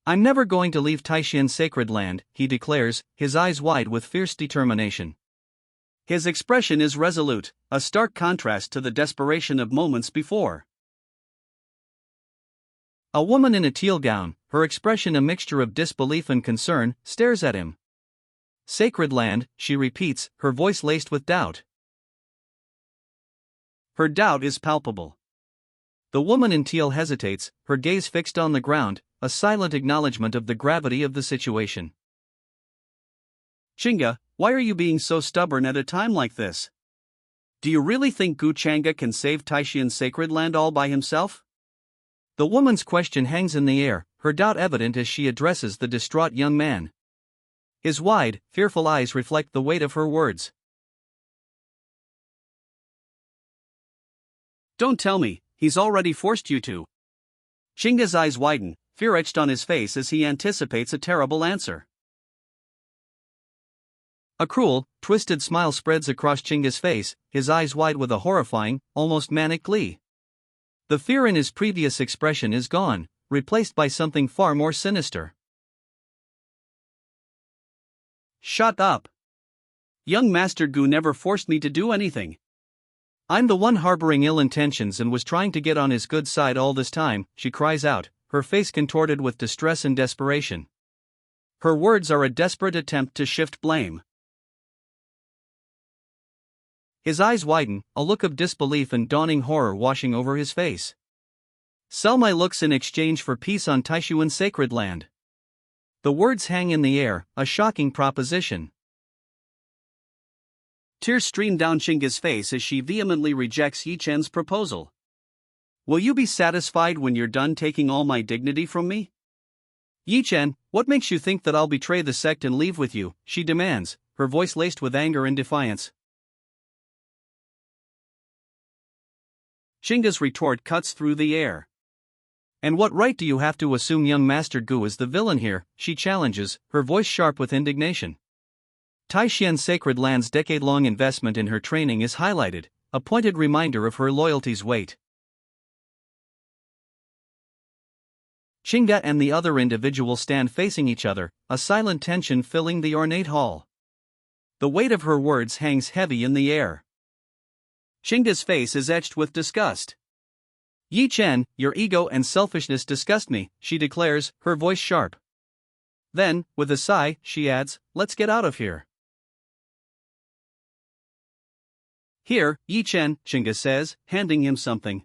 I'm never going to leave Taishan Sacred Land, he declares, his eyes wide with fierce determination. His expression is resolute, a stark contrast to the desperation of moments before. A woman in a teal gown, her expression a mixture of disbelief and concern, stares at him. Sacred Land, she repeats, her voice laced with doubt. Her doubt is palpable. The woman in teal hesitates, her gaze fixed on the ground, a silent acknowledgement of the gravity of the situation. Chinga, why are you being so stubborn at a time like this? Do you really think Gu Changa can save Taishian's sacred land all by himself? The woman's question hangs in the air, her doubt evident as she addresses the distraught young man. His wide, fearful eyes reflect the weight of her words. Don't tell me, he's already forced you to. Chinga's eyes widen, fear etched on his face as he anticipates a terrible answer. A cruel, twisted smile spreads across Chinga's face, his eyes wide with a horrifying, almost manic glee. The fear in his previous expression is gone, replaced by something far more sinister. Shut up. Young Master Gu never forced me to do anything. I'm the one harboring ill intentions and was trying to get on his good side all this time, she cries out, her face contorted with distress and desperation. Her words are a desperate attempt to shift blame. His eyes widen, a look of disbelief and dawning horror washing over his face. Sell my looks in exchange for peace on Taishuan's sacred land. The words hang in the air, a shocking proposition. Tears stream down Chinga's face as she vehemently rejects Yi Chen's proposal. Will you be satisfied when you're done taking all my dignity from me? Yi Chen, what makes you think that I'll betray the sect and leave with you? She demands, her voice laced with anger and defiance. Chinga's retort cuts through the air. And what right do you have to assume young Master Gu is the villain here? She challenges, her voice sharp with indignation. Taishian's sacred land's decade-long investment in her training is highlighted, a pointed reminder of her loyalty's weight. Chinga and the other individual stand facing each other, a silent tension filling the ornate hall. The weight of her words hangs heavy in the air. Chinga's face is etched with disgust. Yi Chen, your ego and selfishness disgust me, she declares, her voice sharp. Then, with a sigh, she adds, let's get out of here. Here, Yi Chen, Chinga says, handing him something.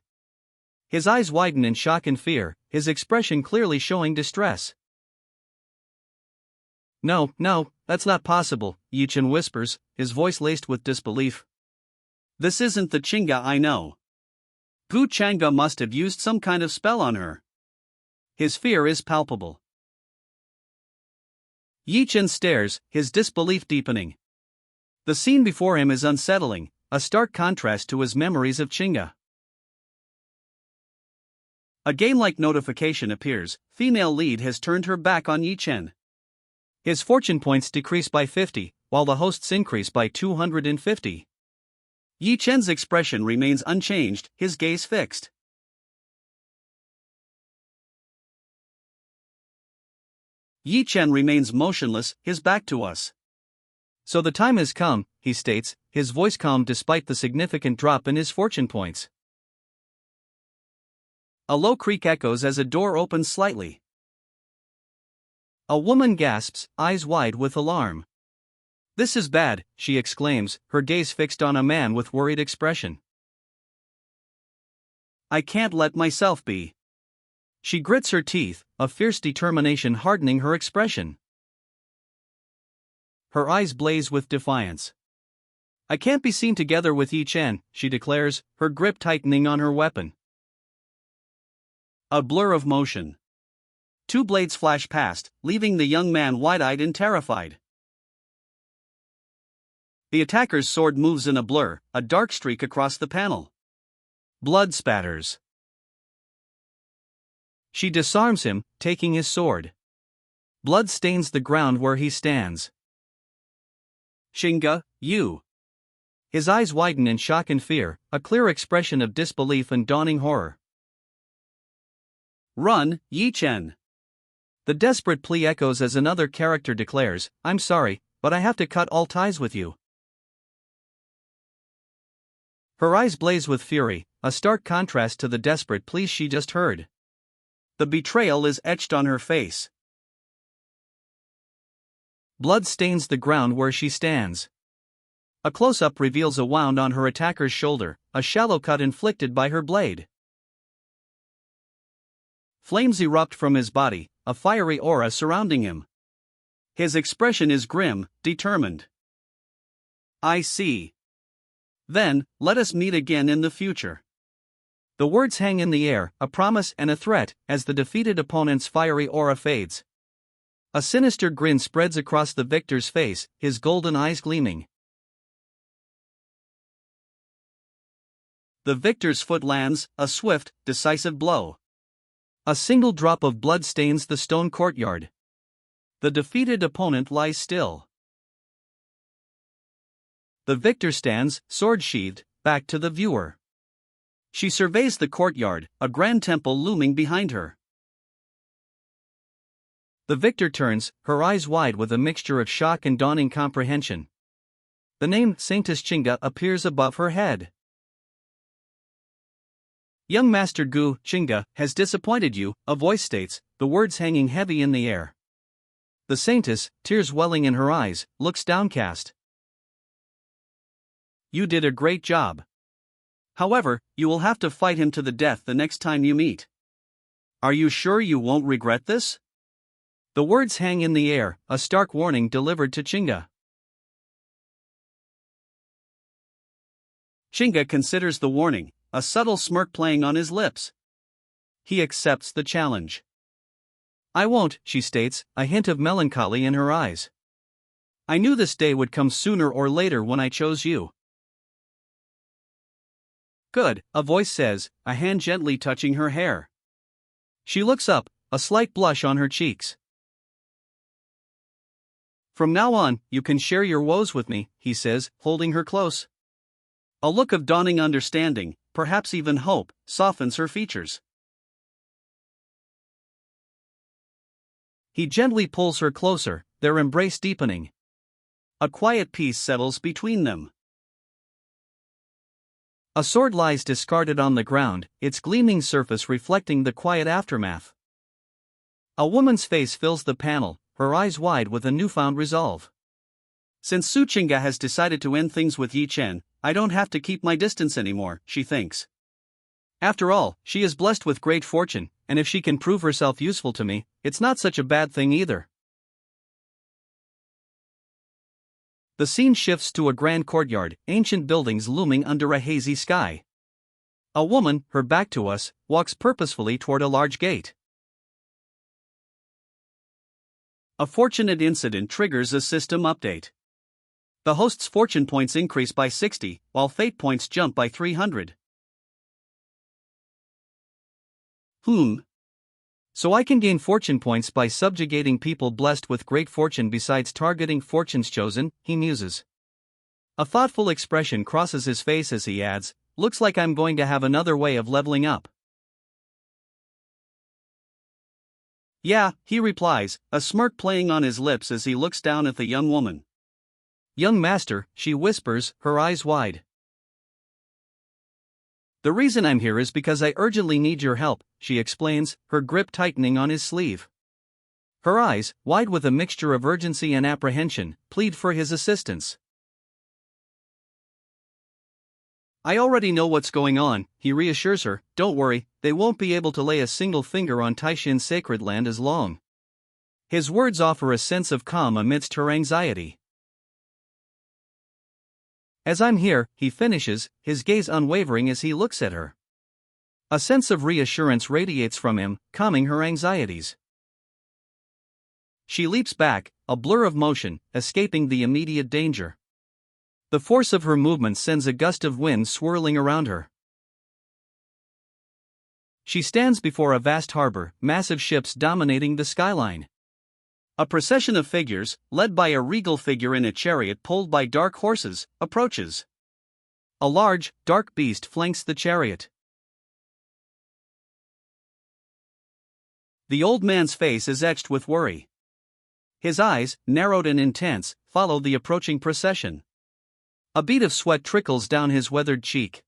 His eyes widen in shock and fear, his expression clearly showing distress. No, that's not possible, Yi Chen whispers, his voice laced with disbelief. This isn't the Chinga I know. Gu Changa must have used some kind of spell on her. His fear is palpable. Yi Chen stares, his disbelief deepening. The scene before him is unsettling, a stark contrast to his memories of Chinga. A game-like notification appears, female lead has turned her back on Yi Chen. His fortune points decrease by 50, while the host's increase by 250. Yi Chen's expression remains unchanged, his gaze fixed. Yi Chen remains motionless, his back to us. So the time has come, he states, his voice calm despite the significant drop in his fortune points. A low creak echoes as a door opens slightly. A woman gasps, eyes wide with alarm. This is bad, she exclaims, her gaze fixed on a man with worried expression. I can't let myself be. She grits her teeth, a fierce determination hardening her expression. Her eyes blaze with defiance. I can't be seen together with Yi Chen, she declares, her grip tightening on her weapon. A blur of motion. Two blades flash past, leaving the young man wide-eyed and terrified. The attacker's sword moves in a blur, a dark streak across the panel. Blood spatters. She disarms him, taking his sword. Blood stains the ground where he stands. Chinga, you. His eyes widen in shock and fear, a clear expression of disbelief and dawning horror. Run, Yi Chen. The desperate plea echoes as another character declares, I'm sorry, but I have to cut all ties with you. Her eyes blaze with fury, a stark contrast to the desperate pleas she just heard. The betrayal is etched on her face. Blood stains the ground where she stands. A close-up reveals a wound on her attacker's shoulder, a shallow cut inflicted by her blade. Flames erupt from his body, a fiery aura surrounding him. His expression is grim, determined. I see. Then, let us meet again in the future. The words hang in the air, a promise and a threat, as the defeated opponent's fiery aura fades. A sinister grin spreads across the victor's face, his golden eyes gleaming. The victor's foot lands, a swift, decisive blow. A single drop of blood stains the stone courtyard. The defeated opponent lies still. The victor stands, sword sheathed, back to the viewer. She surveys the courtyard, a grand temple looming behind her. The victor turns, her eyes wide with a mixture of shock and dawning comprehension. The name Saintess Chinga appears above her head. Young Master Gu, Chinga, has disappointed you, a voice states, the words hanging heavy in the air. The saintess, tears welling in her eyes, looks downcast. You did a great job. However, you will have to fight him to the death the next time you meet. Are you sure you won't regret this? The words hang in the air, a stark warning delivered to Chinga. Chinga considers the warning, a subtle smirk playing on his lips. He accepts the challenge. I won't, she states, a hint of melancholy in her eyes. I knew this day would come sooner or later when I chose you. Good, a voice says, a hand gently touching her hair. She looks up, a slight blush on her cheeks. From now on, you can share your woes with me, he says, holding her close. A look of dawning understanding, perhaps even hope, softens her features. He gently pulls her closer, their embrace deepening. A quiet peace settles between them. A sword lies discarded on the ground, its gleaming surface reflecting the quiet aftermath. A woman's face fills the panel, her eyes wide with a newfound resolve. Since Su Chinga has decided to end things with Yi Chen, I don't have to keep my distance anymore, she thinks. After all, she is blessed with great fortune, and if she can prove herself useful to me, it's not such a bad thing either. The scene shifts to a grand courtyard, ancient buildings looming under a hazy sky. A woman, her back to us, walks purposefully toward a large gate. A fortunate incident triggers a system update. The host's fortune points increase by 60, while fate points jump by 300. So I can gain fortune points by subjugating people blessed with great fortune besides targeting fortunes chosen, he muses. A thoughtful expression crosses his face as he adds, looks like I'm going to have another way of leveling up. Yeah, he replies, a smirk playing on his lips as he looks down at the young woman. Young master, she whispers, her eyes wide. The reason I'm here is because I urgently need your help, she explains, her grip tightening on his sleeve. Her eyes, wide with a mixture of urgency and apprehension, plead for his assistance. I already know what's going on, he reassures her, don't worry, they won't be able to lay a single finger on Taishin's sacred land as long. His words offer a sense of calm amidst her anxiety. As I'm here, he finishes, his gaze unwavering as he looks at her. A sense of reassurance radiates from him, calming her anxieties. She leaps back, a blur of motion, escaping the immediate danger. The force of her movement sends a gust of wind swirling around her. She stands before a vast harbor, massive ships dominating the skyline. A procession of figures, led by a regal figure in a chariot pulled by dark horses, approaches. A large, dark beast flanks the chariot. The old man's face is etched with worry. His eyes, narrowed and intense, follow the approaching procession. A bead of sweat trickles down his weathered cheek.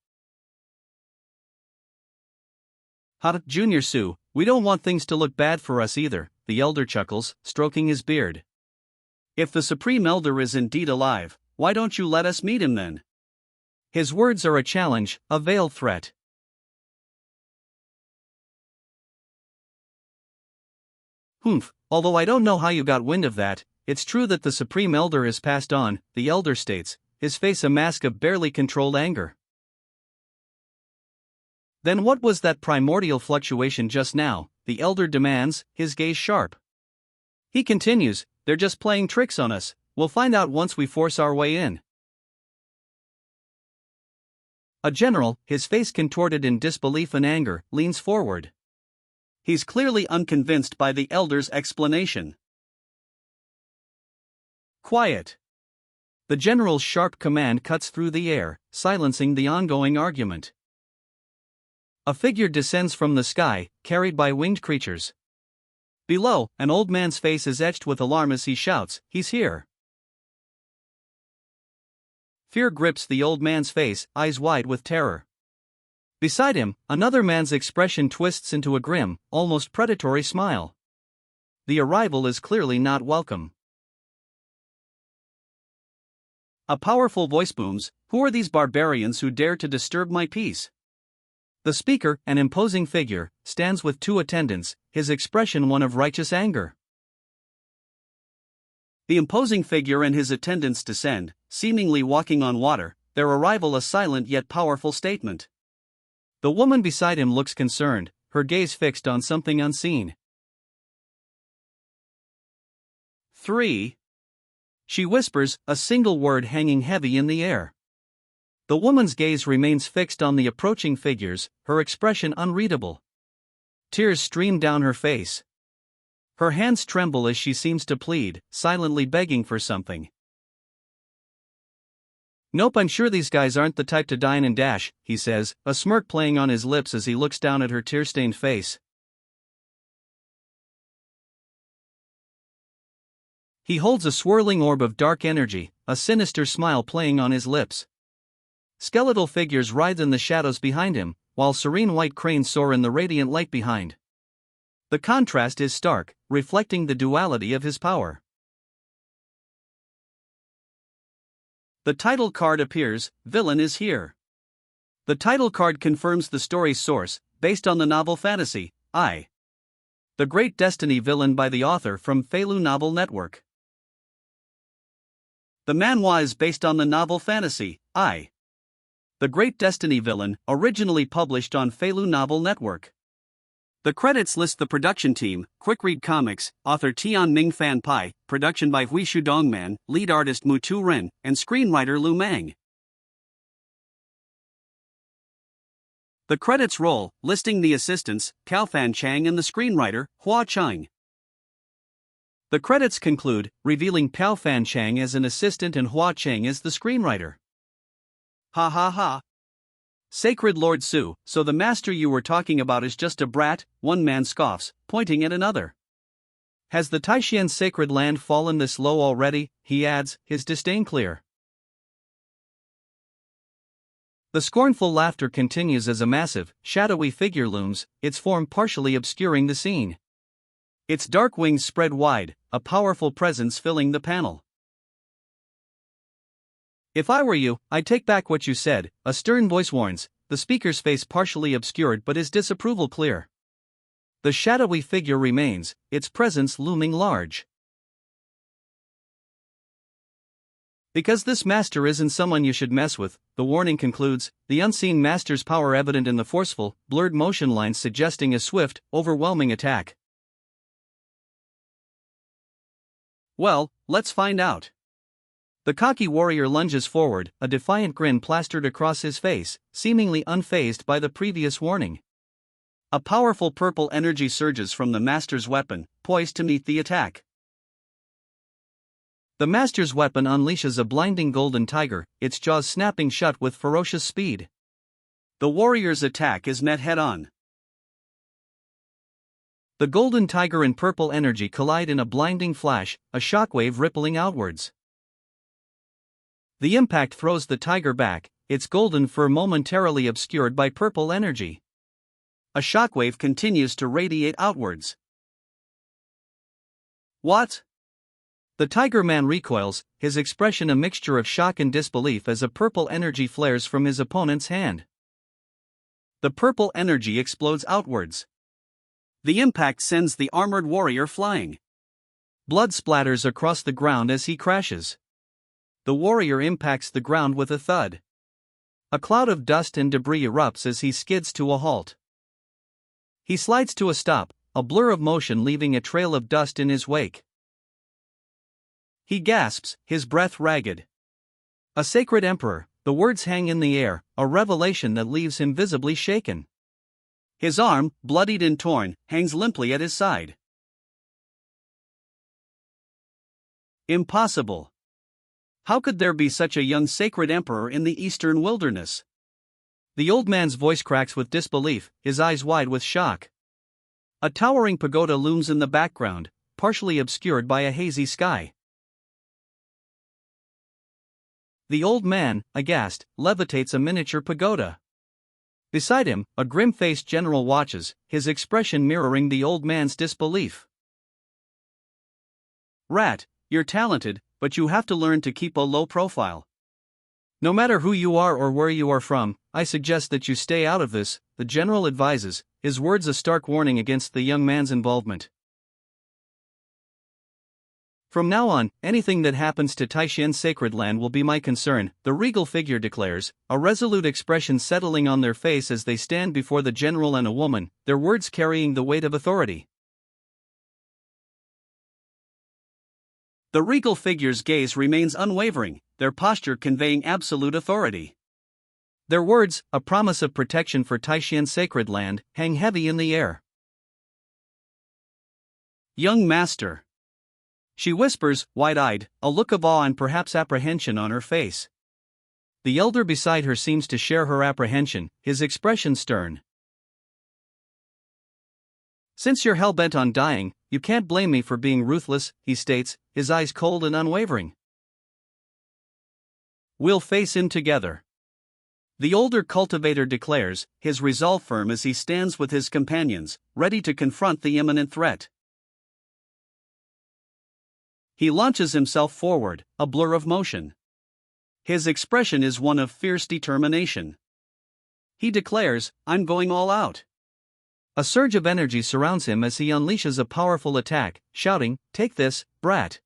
Junior Su, we don't want things to look bad for us either, the elder chuckles, stroking his beard. If the Supreme Elder is indeed alive, why don't you let us meet him then? His words are a challenge, a veiled threat. Although I don't know how you got wind of that, it's true that the Supreme Elder is passed on, the Elder states, his face a mask of barely controlled anger. Then what was that primordial fluctuation just now? The elder demands, his gaze sharp. He continues, they're just playing tricks on us, we'll find out once we force our way in. A general, his face contorted in disbelief and anger, leans forward. He's clearly unconvinced by the elder's explanation. Quiet. The general's sharp command cuts through the air, silencing the ongoing argument. A figure descends from the sky, carried by winged creatures. Below, an old man's face is etched with alarm as he shouts, "He's here!" Fear grips the old man's face, eyes wide with terror. Beside him, another man's expression twists into a grim, almost predatory smile. The arrival is clearly not welcome. A powerful voice booms, "Who are these barbarians who dare to disturb my peace?" The speaker, an imposing figure, stands with 2 attendants, his expression one of righteous anger. The imposing figure and his attendants descend, seemingly walking on water, their arrival a silent yet powerful statement. The woman beside him looks concerned, her gaze fixed on something unseen. 3. She whispers, a single word hanging heavy in the air. The woman's gaze remains fixed on the approaching figures, her expression unreadable. Tears stream down her face. Her hands tremble as she seems to plead, silently begging for something. "Nope, I'm sure these guys aren't the type to dine and dash," he says, a smirk playing on his lips as he looks down at her tear-stained face. He holds a swirling orb of dark energy, a sinister smile playing on his lips. Skeletal figures writhe in the shadows behind him, while serene white cranes soar in the radiant light behind. The contrast is stark, reflecting the duality of his power. The title card appears, "Villain is here." The title card confirms the story's source, based on the novel fantasy, I. The Great Destiny Villain by the author from Feilu Novel Network. The manhwa is based on the novel fantasy, I. The Great Destiny Villain, originally published on Feilu Novel Network. The credits list the production team: Quick Read Comics, author Tian Ming Fan Pai, production by Hui Shudongman, lead artist Mu Tu Ren, and screenwriter Lu Mang. The credits roll, listing the assistants, Cao Fan Chang and the screenwriter, Hua Cheng. The credits conclude, revealing Cao Fan Chang as an assistant and Hua Cheng as the screenwriter. Ha ha ha. Sacred Lord Su, so the master you were talking about is just a brat, one man scoffs, pointing at another. Has the Taishan sacred land fallen this low already, he adds, his disdain clear. The scornful laughter continues as a massive, shadowy figure looms, its form partially obscuring the scene. Its dark wings spread wide, a powerful presence filling the panel. "If I were you, I'd take back what you said," a stern voice warns, the speaker's face partially obscured but his disapproval clear. The shadowy figure remains, its presence looming large. "Because this master isn't someone you should mess with," the warning concludes, the unseen master's power evident in the forceful, blurred motion lines suggesting a swift, overwhelming attack. Well, let's find out. The cocky warrior lunges forward, a defiant grin plastered across his face, seemingly unfazed by the previous warning. A powerful purple energy surges from the master's weapon, poised to meet the attack. The master's weapon unleashes a blinding golden tiger, its jaws snapping shut with ferocious speed. The warrior's attack is met head-on. The golden tiger and purple energy collide in a blinding flash, a shockwave rippling outwards. The impact throws the tiger back, its golden fur momentarily obscured by purple energy. A shockwave continues to radiate outwards. What? The tiger man recoils, his expression a mixture of shock and disbelief as a purple energy flares from his opponent's hand. The purple energy explodes outwards. The impact sends the armored warrior flying. Blood splatters across the ground as he crashes. the warrior impacts the ground with a thud. A cloud of dust and debris erupts as he skids to a halt. He slides to a stop, a blur of motion leaving a trail of dust in his wake. He gasps, his breath ragged. A sacred emperor, the words hang in the air, a revelation that leaves him visibly shaken. His arm, bloodied and torn, hangs limply at his side. Impossible. How could there be such a young sacred emperor in the eastern wilderness? The old man's voice cracks with disbelief, his eyes wide with shock. A towering pagoda looms in the background, partially obscured by a hazy sky. The old man, aghast, levitates a miniature pagoda. Beside him, a grim-faced general watches, his expression mirroring the old man's disbelief. Rat, you're talented, but you have to learn to keep a low profile. No matter who you are or where you are from, I suggest that you stay out of this, the general advises, his words a stark warning against the young man's involvement. From now on, anything that happens to Taishan's sacred land will be my concern, the regal figure declares, a resolute expression settling on their face as they stand before the general and a woman, their words carrying the weight of authority. The regal figure's gaze remains unwavering, their posture conveying absolute authority. Their words, a promise of protection for Taishan's sacred land, hang heavy in the air. Young master. She whispers, wide-eyed, a look of awe and perhaps apprehension on her face. The elder beside her seems to share her apprehension, his expression stern. Since you're hell-bent on dying, you can't blame me for being ruthless, he states, his eyes cold and unwavering. We'll face him together. The older cultivator declares, his resolve firm as he stands with his companions, ready to confront the imminent threat. He launches himself forward, a blur of motion. His expression is one of fierce determination. He declares, I'm going all out. A surge of energy surrounds him as he unleashes a powerful attack, shouting, take this, brat.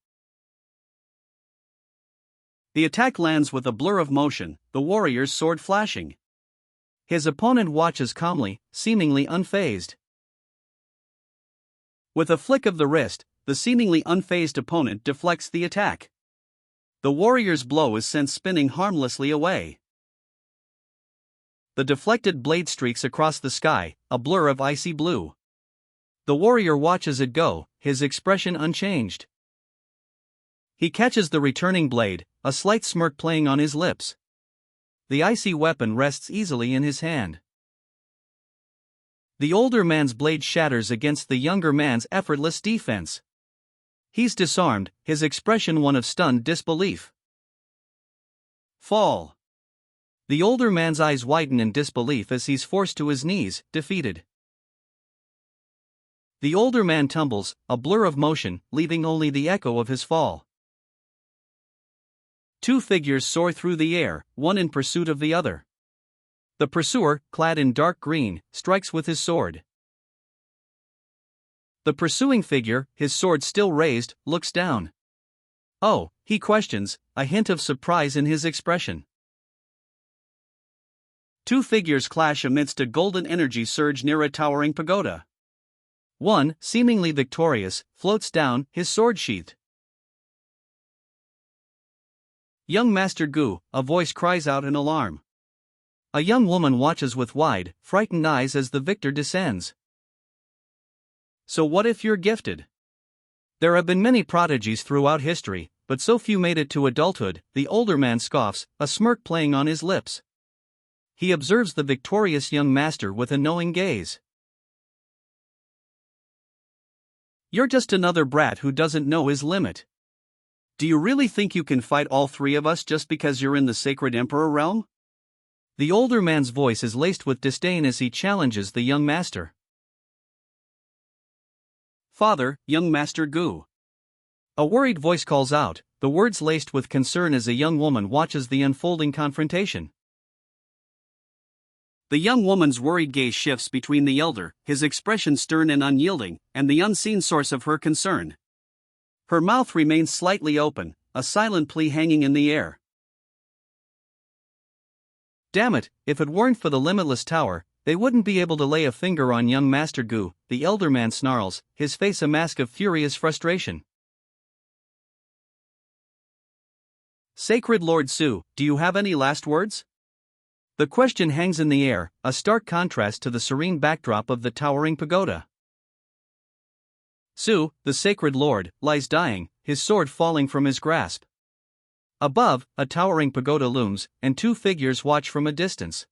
The attack lands with a blur of motion, the warrior's sword flashing. His opponent watches calmly, seemingly unfazed. With a flick of the wrist, the seemingly unfazed opponent deflects the attack. The warrior's blow is sent spinning harmlessly away. The deflected blade streaks across the sky, a blur of icy blue. The warrior watches it go, his expression unchanged. He catches the returning blade, a slight smirk playing on his lips. The icy weapon rests easily in his hand. The older man's blade shatters against the younger man's effortless defense. He's disarmed, his expression one of stunned disbelief. Fall. The older man's eyes widen in disbelief as he's forced to his knees, defeated. The older man tumbles, a blur of motion, leaving only the echo of his fall. Two figures soar through the air, one in pursuit of the other. The pursuer, clad in dark green, strikes with his sword. The pursuing figure, his sword still raised, looks down. Oh, he questions, a hint of surprise in his expression. Two figures clash amidst a golden energy surge near a towering pagoda. One, seemingly victorious, floats down, his sword sheathed. Young Master Gu, a voice cries out in alarm. A young woman watches with wide, frightened eyes as the victor descends. So what if you're gifted? There have been many prodigies throughout history, but so few made it to adulthood, the older man scoffs, a smirk playing on his lips. He observes the victorious young master with a knowing gaze. You're just another brat who doesn't know his limit. Do you really think you can fight all three of us just because you're in the sacred emperor realm? The older man's voice is laced with disdain as he challenges the young master. Father, young Master Gu. A worried voice calls out, the words laced with concern as a young woman watches the unfolding confrontation. The young woman's worried gaze shifts between the elder, his expression stern and unyielding, and the unseen source of her concern. Her mouth remains slightly open, a silent plea hanging in the air. Damn it, if it weren't for the limitless tower, they wouldn't be able to lay a finger on young Master Gu, the elder man snarls, his face a mask of furious frustration. Sacred Lord Su, do you have any last words? The question hangs in the air, a stark contrast to the serene backdrop of the towering pagoda. Su, the Sacred Lord, lies dying, his sword falling from his grasp. Above, a towering pagoda looms, and two figures watch from a distance.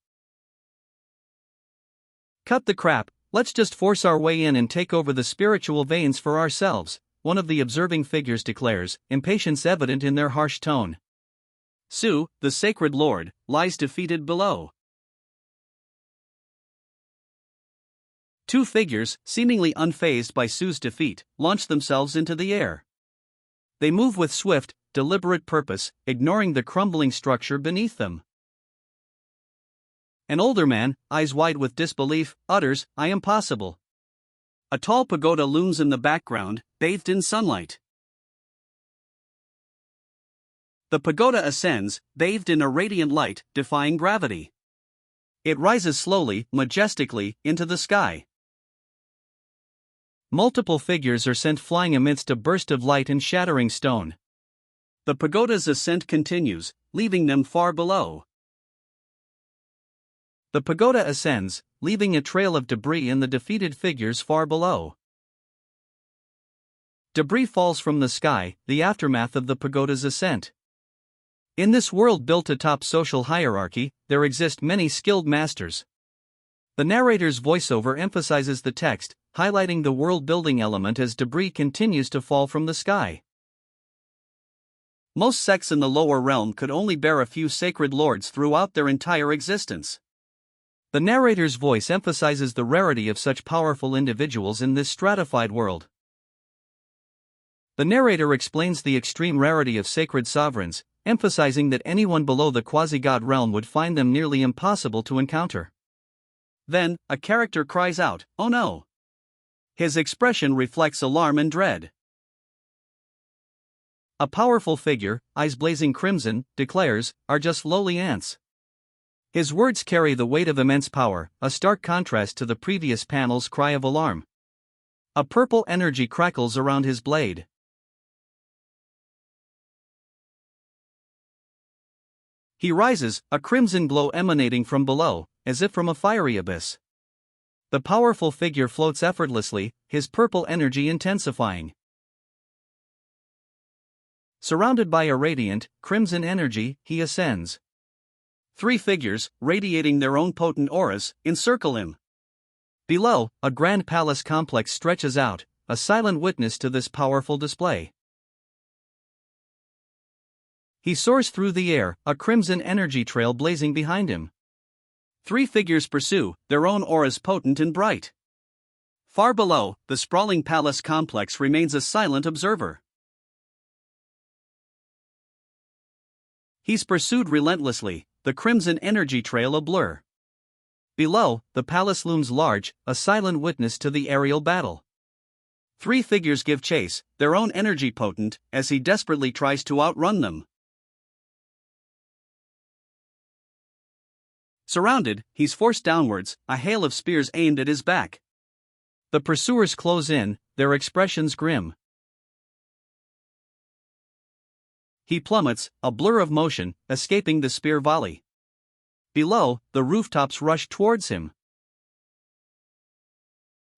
Cut the crap, let's just force our way in and take over the spiritual veins for ourselves, one of the observing figures declares, impatience evident in their harsh tone. Su, the Sacred Lord, lies defeated below. Two figures, seemingly unfazed by Su's defeat, launch themselves into the air. They move with swift, deliberate purpose, ignoring the crumbling structure beneath them. An older man, eyes wide with disbelief, utters, "I am possible." A tall pagoda looms in the background, bathed in sunlight. The pagoda ascends, bathed in a radiant light, defying gravity. It rises slowly, majestically, into the sky. Multiple figures are sent flying amidst a burst of light and shattering stone. The pagoda's ascent continues, leaving them far below. The pagoda ascends, leaving a trail of debris in the defeated figures far below. Debris falls from the sky, the aftermath of the pagoda's ascent. In this world built atop social hierarchy, there exist many skilled masters. The narrator's voiceover emphasizes the text, highlighting the world-building element as debris continues to fall from the sky. Most sects in the lower realm could only bear a few sacred lords throughout their entire existence. The narrator's voice emphasizes the rarity of such powerful individuals in this stratified world. The narrator explains the extreme rarity of sacred sovereigns, emphasizing that anyone below the quasi-god realm would find them nearly impossible to encounter. Then, a character cries out, "Oh no!" His expression reflects alarm and dread. A powerful figure, eyes blazing crimson, declares, "Are just lowly ants." His words carry the weight of immense power, a stark contrast to the previous panel's cry of alarm. A purple energy crackles around his blade. He rises, a crimson glow emanating from below, as if from a fiery abyss. The powerful figure floats effortlessly, his purple energy intensifying. Surrounded by a radiant, crimson energy, he ascends. Three figures, radiating their own potent auras, encircle him. Below, a grand palace complex stretches out, a silent witness to this powerful display. He soars through the air, a crimson energy trail blazing behind him. Three figures pursue, their own auras potent and bright. Far below, the sprawling palace complex remains a silent observer. He's pursued relentlessly, the crimson energy trail a blur. Below, the palace looms large, a silent witness to the aerial battle. Three figures give chase, their own energy potent, as he desperately tries to outrun them. Surrounded, he's forced downwards, a hail of spears aimed at his back. The pursuers close in, their expressions grim. He plummets, a blur of motion, escaping the spear volley. Below, the rooftops rush towards him.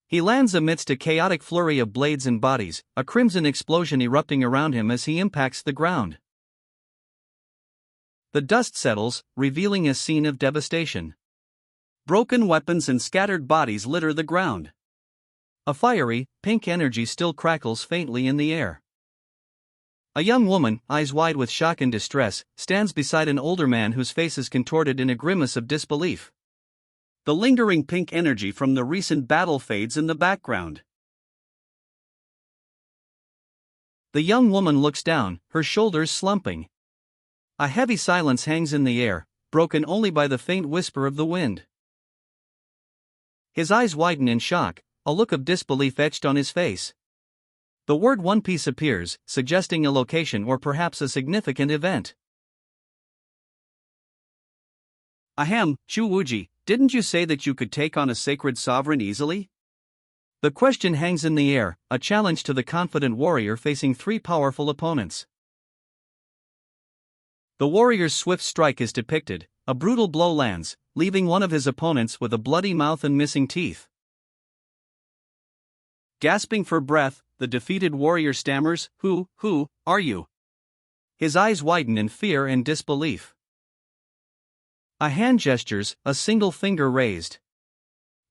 He lands amidst a chaotic flurry of blades and bodies, a crimson explosion erupting around him as he impacts the ground. The dust settles, revealing a scene of devastation. Broken weapons and scattered bodies litter the ground. A fiery, pink energy still crackles faintly in the air. A young woman, eyes wide with shock and distress, stands beside an older man whose face is contorted in a grimace of disbelief. The lingering pink energy from the recent battle fades in the background. The young woman looks down, her shoulders slumping. A heavy silence hangs in the air, broken only by the faint whisper of the wind. His eyes widen in shock, a look of disbelief etched on his face. The word One Piece appears, suggesting a location or perhaps a significant event. Ahem, Chuwuji, didn't you say that you could take on a sacred sovereign easily? The question hangs in the air, a challenge to the confident warrior facing three powerful opponents. The warrior's swift strike is depicted. A brutal blow lands, leaving one of his opponents with a bloody mouth and missing teeth. Gasping for breath, the defeated warrior stammers, Who are you? His eyes widen in fear and disbelief. A hand gestures, a single finger raised.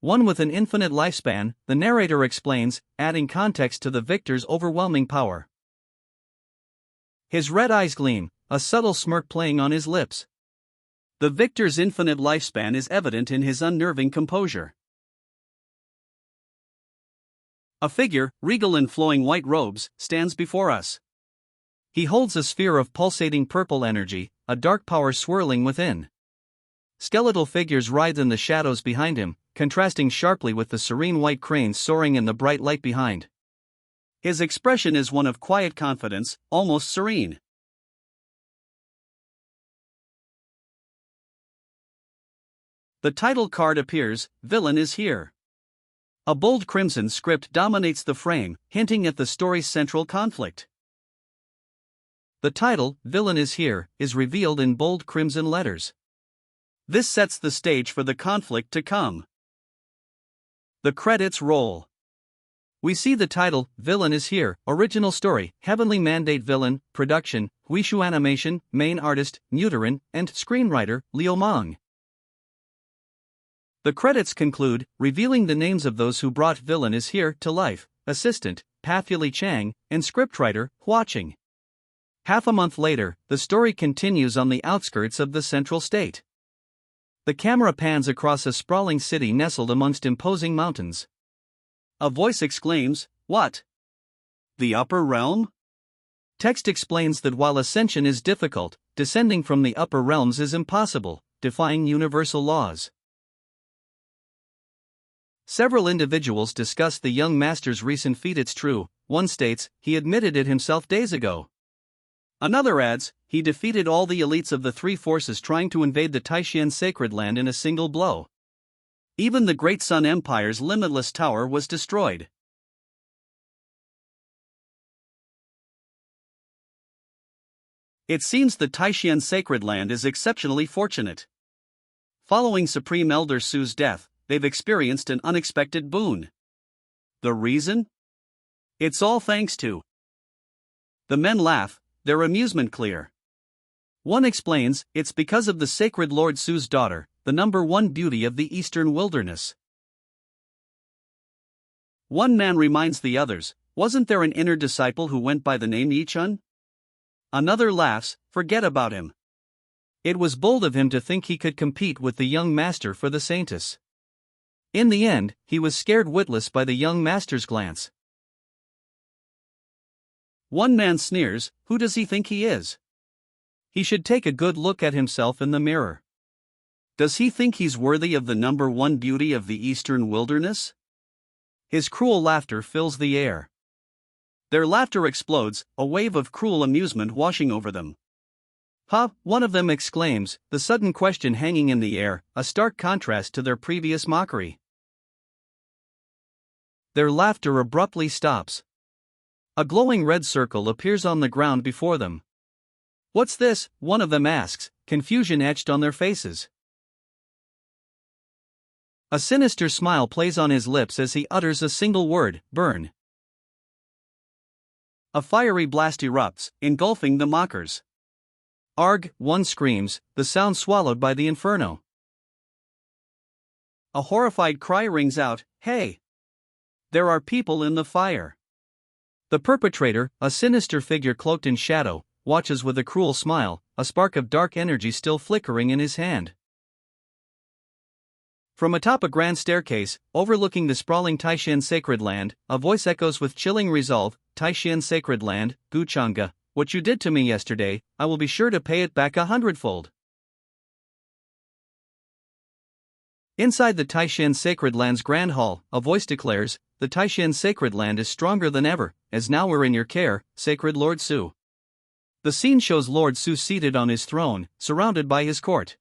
One with an infinite lifespan, the narrator explains, adding context to the victor's overwhelming power. His red eyes gleam, a subtle smirk playing on his lips. The victor's infinite lifespan is evident in his unnerving composure. A figure, regal in flowing white robes, stands before us. He holds a sphere of pulsating purple energy, a dark power swirling within. Skeletal figures writhe in the shadows behind him, contrasting sharply with the serene white cranes soaring in the bright light behind. His expression is one of quiet confidence, almost serene. The title card appears, Villain is here. A bold crimson script dominates the frame, hinting at the story's central conflict. The title, Villain is here, is revealed in bold crimson letters. This sets the stage for the conflict to come. The credits roll. We see the title, Villain is Here, original story, Heavenly Mandate Villain, production, Huishu Animation, main artist, Muterin, and screenwriter, Liu Meng. The credits conclude, revealing the names of those who brought Villain is Here to life: assistant, Pathuli Chang, and scriptwriter, Huaching. Half a month later, the story continues on the outskirts of the central state. The camera pans across a sprawling city nestled amongst imposing mountains. A voice exclaims, What? The upper realm? Text explains that while ascension is difficult, descending from the upper realms is impossible, defying universal laws. Several individuals discuss the young master's recent feat. It's true, one states, he admitted it himself days ago. Another adds, he defeated all the elites of the three forces trying to invade the Taishan sacred land in a single blow. Even the Great Sun Empire's limitless tower was destroyed. It seems the Taishan sacred land is exceptionally fortunate. Following Supreme Elder Su's death, they've experienced an unexpected boon. The reason? It's all thanks to. The men laugh, their amusement clear. One explains, it's because of the sacred Lord Su's daughter, the number one beauty of the eastern wilderness. One man reminds the others, wasn't there an inner disciple who went by the name Yichun? Another laughs, forget about him. It was bold of him to think he could compete with the young master for the Saintess. In the end, he was scared witless by the young master's glance. One man sneers, who does he think he is? He should take a good look at himself in the mirror. Does he think he's worthy of the number one beauty of the eastern wilderness? His cruel laughter fills the air. Their laughter explodes, a wave of cruel amusement washing over them. Ha! One of them exclaims, the sudden question hanging in the air, a stark contrast to their previous mockery. Their laughter abruptly stops. A glowing red circle appears on the ground before them. What's this? One of them asks, confusion etched on their faces. A sinister smile plays on his lips as he utters a single word, burn. A fiery blast erupts, engulfing the mockers. Arg, one screams, the sound swallowed by the inferno. A horrified cry rings out, hey! There are people in the fire. The perpetrator, a sinister figure cloaked in shadow, watches with a cruel smile, a spark of dark energy still flickering in his hand. From atop a grand staircase, overlooking the sprawling Taishan sacred land, a voice echoes with chilling resolve, Taishan sacred land, Guchanga, what you did to me yesterday, I will be sure to pay it back 100-fold. Inside the Taishan sacred land's grand hall, a voice declares, the Taishan sacred land is stronger than ever, as now we're in your care, sacred Lord Su. The scene shows Lord Su seated on his throne, surrounded by his court.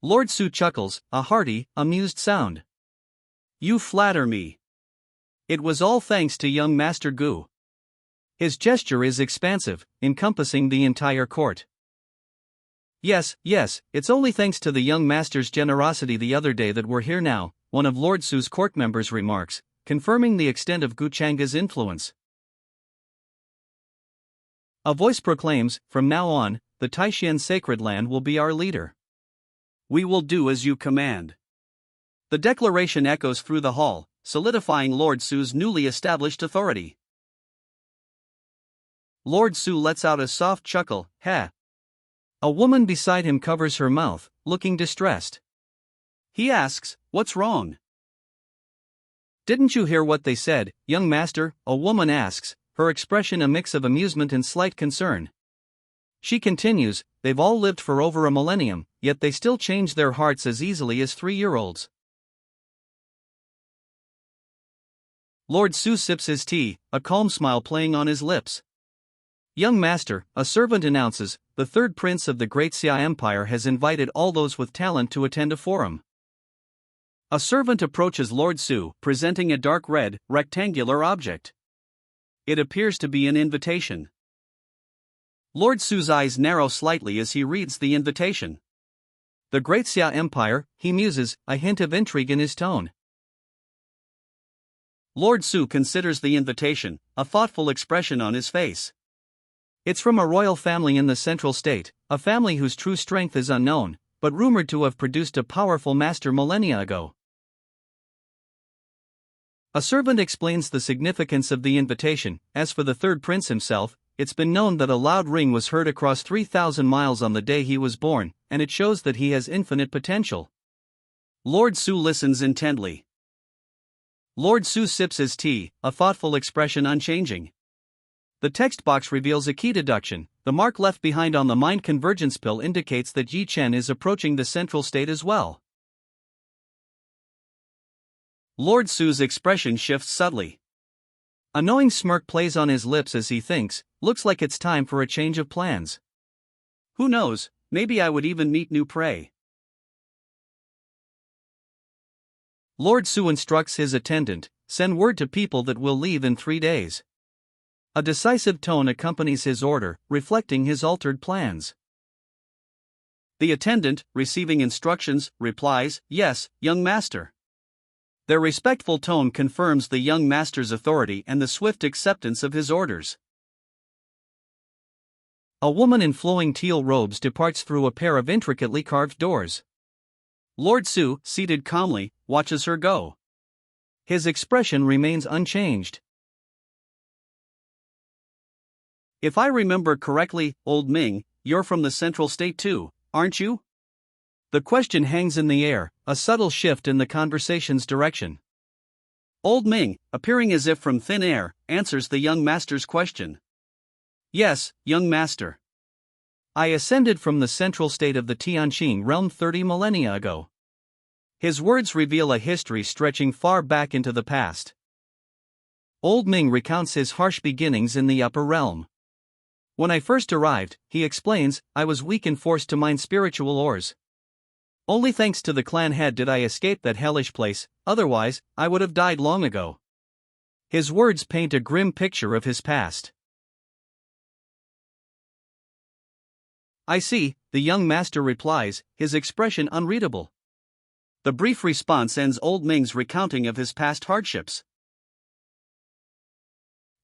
Lord Su chuckles, a hearty, amused sound. You flatter me. It was all thanks to young Master Gu. His gesture is expansive, encompassing the entire court. Yes, it's only thanks to the young master's generosity the other day that we're here now, one of Lord Su's court members remarks, confirming the extent of Gu Changa's influence. A voice proclaims, from now on, the Taishan sacred land will be our leader. We will do as you command. The declaration echoes through the hall, solidifying Lord Su's newly established authority. Lord Su lets out a soft chuckle, ha. A woman beside him covers her mouth, looking distressed. He asks, what's wrong? Didn't you hear what they said, young master? A woman asks, her expression a mix of amusement and slight concern. She continues, they've all lived for over a millennium, yet they still change their hearts as easily as 3-year-olds. Lord Su sips his tea, a calm smile playing on his lips. Young master, a servant announces, the third prince of the Great Xia Empire has invited all those with talent to attend a forum. A servant approaches Lord Su, presenting a dark red, rectangular object. It appears to be an invitation. Lord Su's eyes narrow slightly as he reads the invitation. The Great Xia Empire, he muses, a hint of intrigue in his tone. Lord Su considers the invitation, a thoughtful expression on his face. It's from a royal family in the central state, a family whose true strength is unknown, but rumored to have produced a powerful master millennia ago. A servant explains the significance of the invitation. As for the third prince himself, it's been known that a loud ring was heard across 3,000 miles on the day he was born, and it shows that he has infinite potential. Lord Su listens intently. Lord Su sips his tea, a thoughtful expression unchanging. The text box reveals a key deduction. The mark left behind on the mind convergence pill indicates that Yi Chen is approaching the central state as well. Lord Su's expression shifts subtly. A knowing smirk plays on his lips as he thinks, looks like it's time for a change of plans. Who knows, maybe I would even meet new prey. Lord Su instructs his attendant, send word to people that we'll leave in 3 days. A decisive tone accompanies his order, reflecting his altered plans. The attendant, receiving instructions, replies, yes, young master. Their respectful tone confirms the young master's authority and the swift acceptance of his orders. A woman in flowing teal robes departs through a pair of intricately carved doors. Lord Su, seated calmly, watches her go. His expression remains unchanged. If I remember correctly, Old Ming, you're from the central state too, aren't you? The question hangs in the air, a subtle shift in the conversation's direction. Old Ming, appearing as if from thin air, answers the young master's question. Yes, young master. I ascended from the central state of the Tianqing realm 30 millennia ago. His words reveal a history stretching far back into the past. Old Ming recounts his harsh beginnings in the upper realm. When I first arrived, he explains, I was weak and forced to mine spiritual ores. Only thanks to the clan head did I escape that hellish place, otherwise, I would have died long ago. His words paint a grim picture of his past. I see, the young master replies, his expression unreadable. The brief response ends Old Ming's recounting of his past hardships.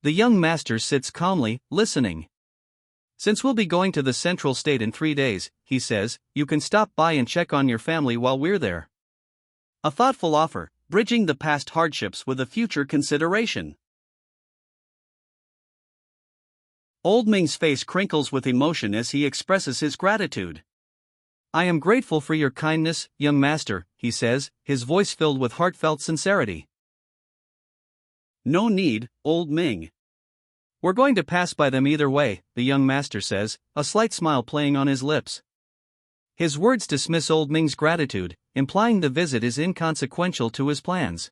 The young master sits calmly, listening. Since we'll be going to the central state in 3 days, he says, you can stop by and check on your family while we're there. A thoughtful offer, bridging the past hardships with a future consideration. Old Ming's face crinkles with emotion as he expresses his gratitude. I am grateful for your kindness, young master, he says, his voice filled with heartfelt sincerity. No need, Old Ming. We're going to pass by them either way, the young master says, a slight smile playing on his lips. His words dismiss Old Ming's gratitude, implying the visit is inconsequential to his plans.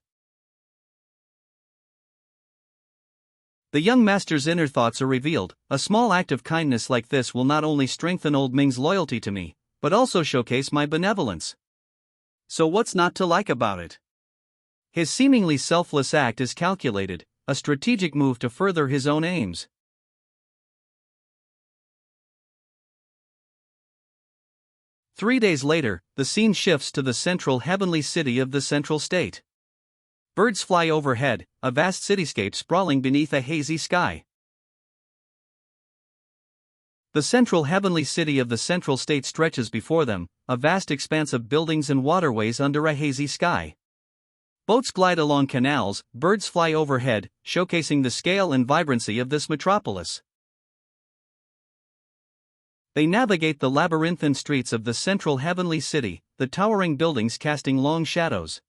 The young master's inner thoughts are revealed. A small act of kindness like this will not only strengthen old Ming's loyalty to me, but also showcase my benevolence. So what's not to like about it? His seemingly selfless act is calculated, a strategic move to further his own aims. Three days later, the scene shifts to the central heavenly city of the central state. Birds fly overhead, a vast cityscape sprawling beneath a hazy sky. The central heavenly city of the central state stretches before them, a vast expanse of buildings and waterways under a hazy sky. Boats glide along canals, birds fly overhead, showcasing the scale and vibrancy of this metropolis. They navigate the labyrinthine streets of the central heavenly city, the towering buildings casting long shadows.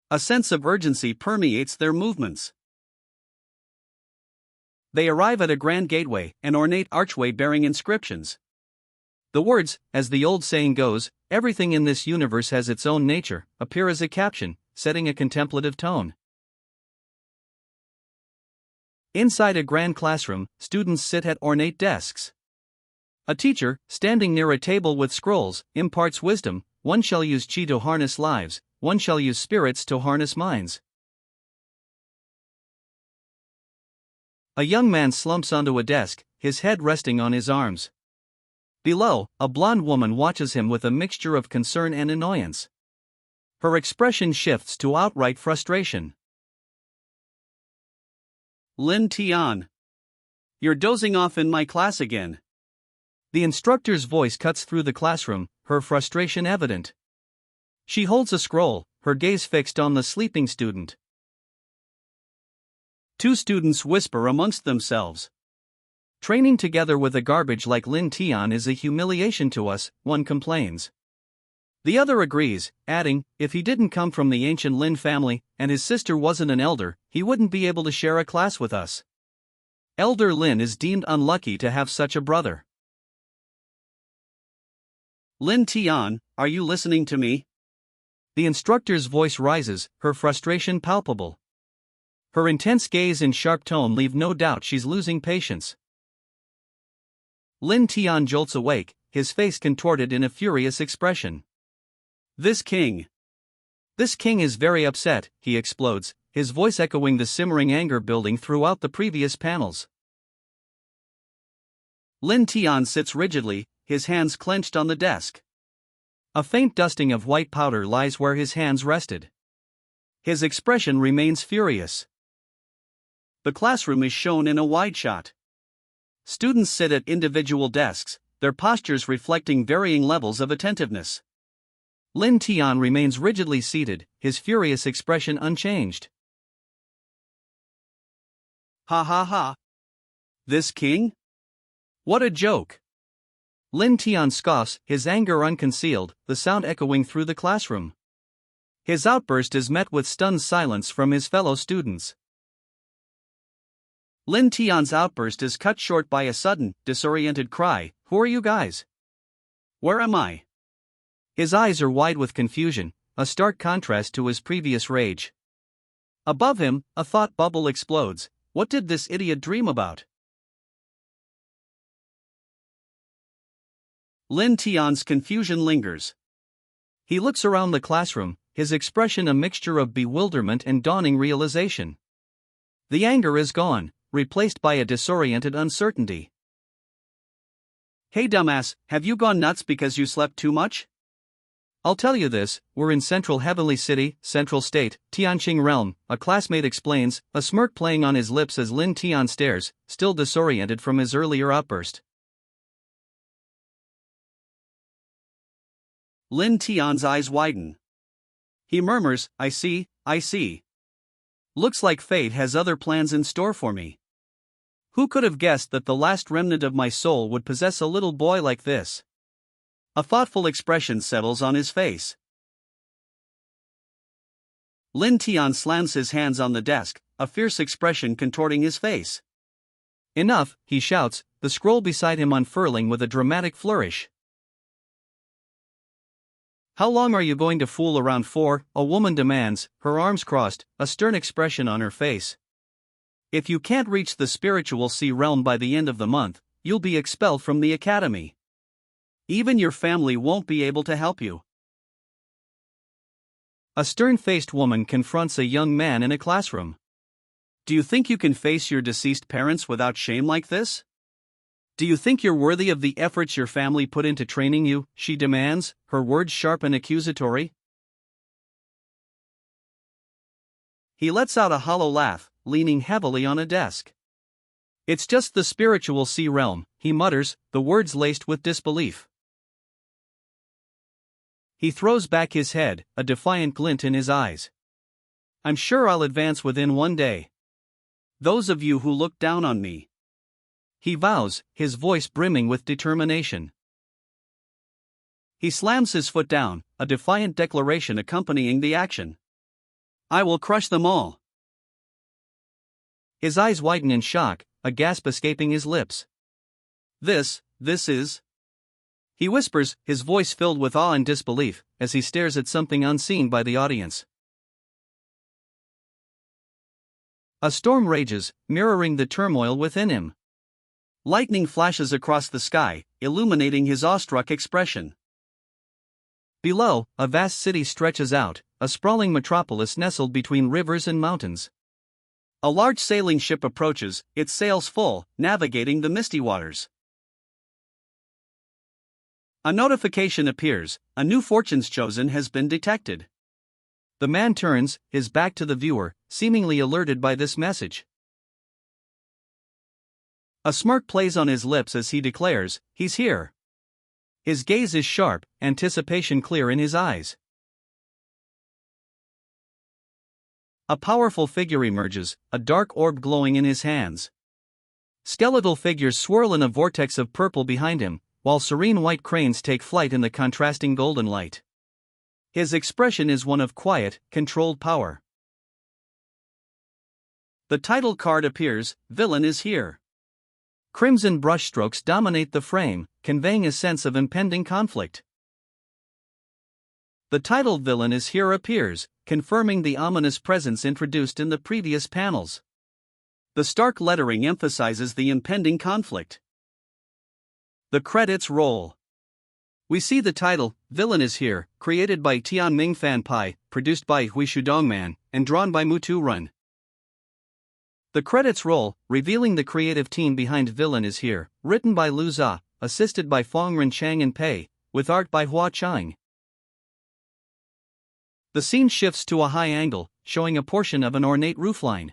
A sense of urgency permeates their movements. They arrive at a grand gateway, an ornate archway bearing inscriptions. The words, as the old saying goes, "Everything in this universe has its own nature," appear as a caption, setting a contemplative tone. Inside a grand classroom, students sit at ornate desks. A teacher, standing near a table with scrolls, imparts wisdom. One shall use chi to harness lives, one shall use spirits to harness minds. A young man slumps onto a desk, his head resting on his arms. Below, a blonde woman watches him with a mixture of concern and annoyance. Her expression shifts to outright frustration. Lin Tian. You're dozing off in my class again. The instructor's voice cuts through the classroom, her frustration evident. She holds a scroll, her gaze fixed on the sleeping student. Two students whisper amongst themselves. Training together with a garbage like Lin Tian is a humiliation to us, one complains. The other agrees, adding, if he didn't come from the ancient Lin family, and his sister wasn't an elder, he wouldn't be able to share a class with us. Elder Lin is deemed unlucky to have such a brother. Lin Tian, are you listening to me? The instructor's voice rises, her frustration palpable. Her intense gaze and sharp tone leave no doubt she's losing patience. Lin Tian jolts awake, his face contorted in a furious expression. This king is very upset, he explodes, his voice echoing the simmering anger building throughout the previous panels. Lin Tian sits rigidly, his hands clenched on the desk. A faint dusting of white powder lies where his hands rested. His expression remains furious. The classroom is shown in a wide shot. Students sit at individual desks, their postures reflecting varying levels of attentiveness. Lin Tian remains rigidly seated, his furious expression unchanged. Ha ha ha. This king? What a joke. Lin Tian scoffs, his anger unconcealed, the sound echoing through the classroom. His outburst is met with stunned silence from his fellow students. Lin Tian's outburst is cut short by a sudden, disoriented cry, "Who are you guys? Where am I?" His eyes are wide with confusion, a stark contrast to his previous rage. Above him, a thought bubble explodes. What did this idiot dream about? Lin Tian's confusion lingers. He looks around the classroom, his expression a mixture of bewilderment and dawning realization. The anger is gone, replaced by a disoriented uncertainty. Hey dumbass, have you gone nuts because you slept too much? I'll tell you this, we're in Central Heavenly City, Central State, Tianqing Realm, a classmate explains, a smirk playing on his lips as Lin Tian stares, still disoriented from his earlier outburst. Lin Tian's eyes widen. He murmurs, I see. Looks like fate has other plans in store for me. Who could have guessed that the last remnant of my soul would possess a little boy like this? A thoughtful expression settles on his face. Lin Tian slams his hands on the desk, a fierce expression contorting his face. Enough, he shouts, the scroll beside him unfurling with a dramatic flourish. How long are you going to fool around for? A woman demands, her arms crossed, a stern expression on her face. If you can't reach the spiritual sea realm by the end of the month, you'll be expelled from the academy. Even your family won't be able to help you. A stern-faced woman confronts a young man in a classroom. Do you think you can face your deceased parents without shame like this? Do you think you're worthy of the efforts your family put into training you? She demands, her words sharp and accusatory. He lets out a hollow laugh, leaning heavily on a desk. It's just the spiritual sea realm, he mutters, the words laced with disbelief. He throws back his head, a defiant glint in his eyes. I'm sure I'll advance within one day. Those of you who look down on me. He vows, his voice brimming with determination. He slams his foot down, a defiant declaration accompanying the action. I will crush them all. His eyes widen in shock, a gasp escaping his lips. This is... He whispers, his voice filled with awe and disbelief, as he stares at something unseen by the audience. A storm rages, mirroring the turmoil within him. Lightning flashes across the sky, illuminating his awestruck expression. Below, a vast city stretches out, a sprawling metropolis nestled between rivers and mountains. A large sailing ship approaches, its sails full, navigating the misty waters. A notification appears, a new fortune's chosen has been detected. The man turns, his back to the viewer, seemingly alerted by this message. A smirk plays on his lips as he declares, he's here. His gaze is sharp, anticipation clear in his eyes. A powerful figure emerges, a dark orb glowing in his hands. Skeletal figures swirl in a vortex of purple behind him, while serene white cranes take flight in the contrasting golden light. His expression is one of quiet, controlled power. The title card appears, Villain is here. Crimson brushstrokes dominate the frame, conveying a sense of impending conflict. The titled Villain is here appears, confirming the ominous presence introduced in the previous panels. The stark lettering emphasizes the impending conflict. The credits roll. We see the title, Villain is Here, created by Tianming Fan Pai, produced by Hui Shudongman, and drawn by Mutu Run. The credits roll, revealing the creative team behind Villain is Here, written by Lu Za, assisted by Fongren Chang and Pei, with art by Hua Chang. The scene shifts to a high angle, showing a portion of an ornate roofline.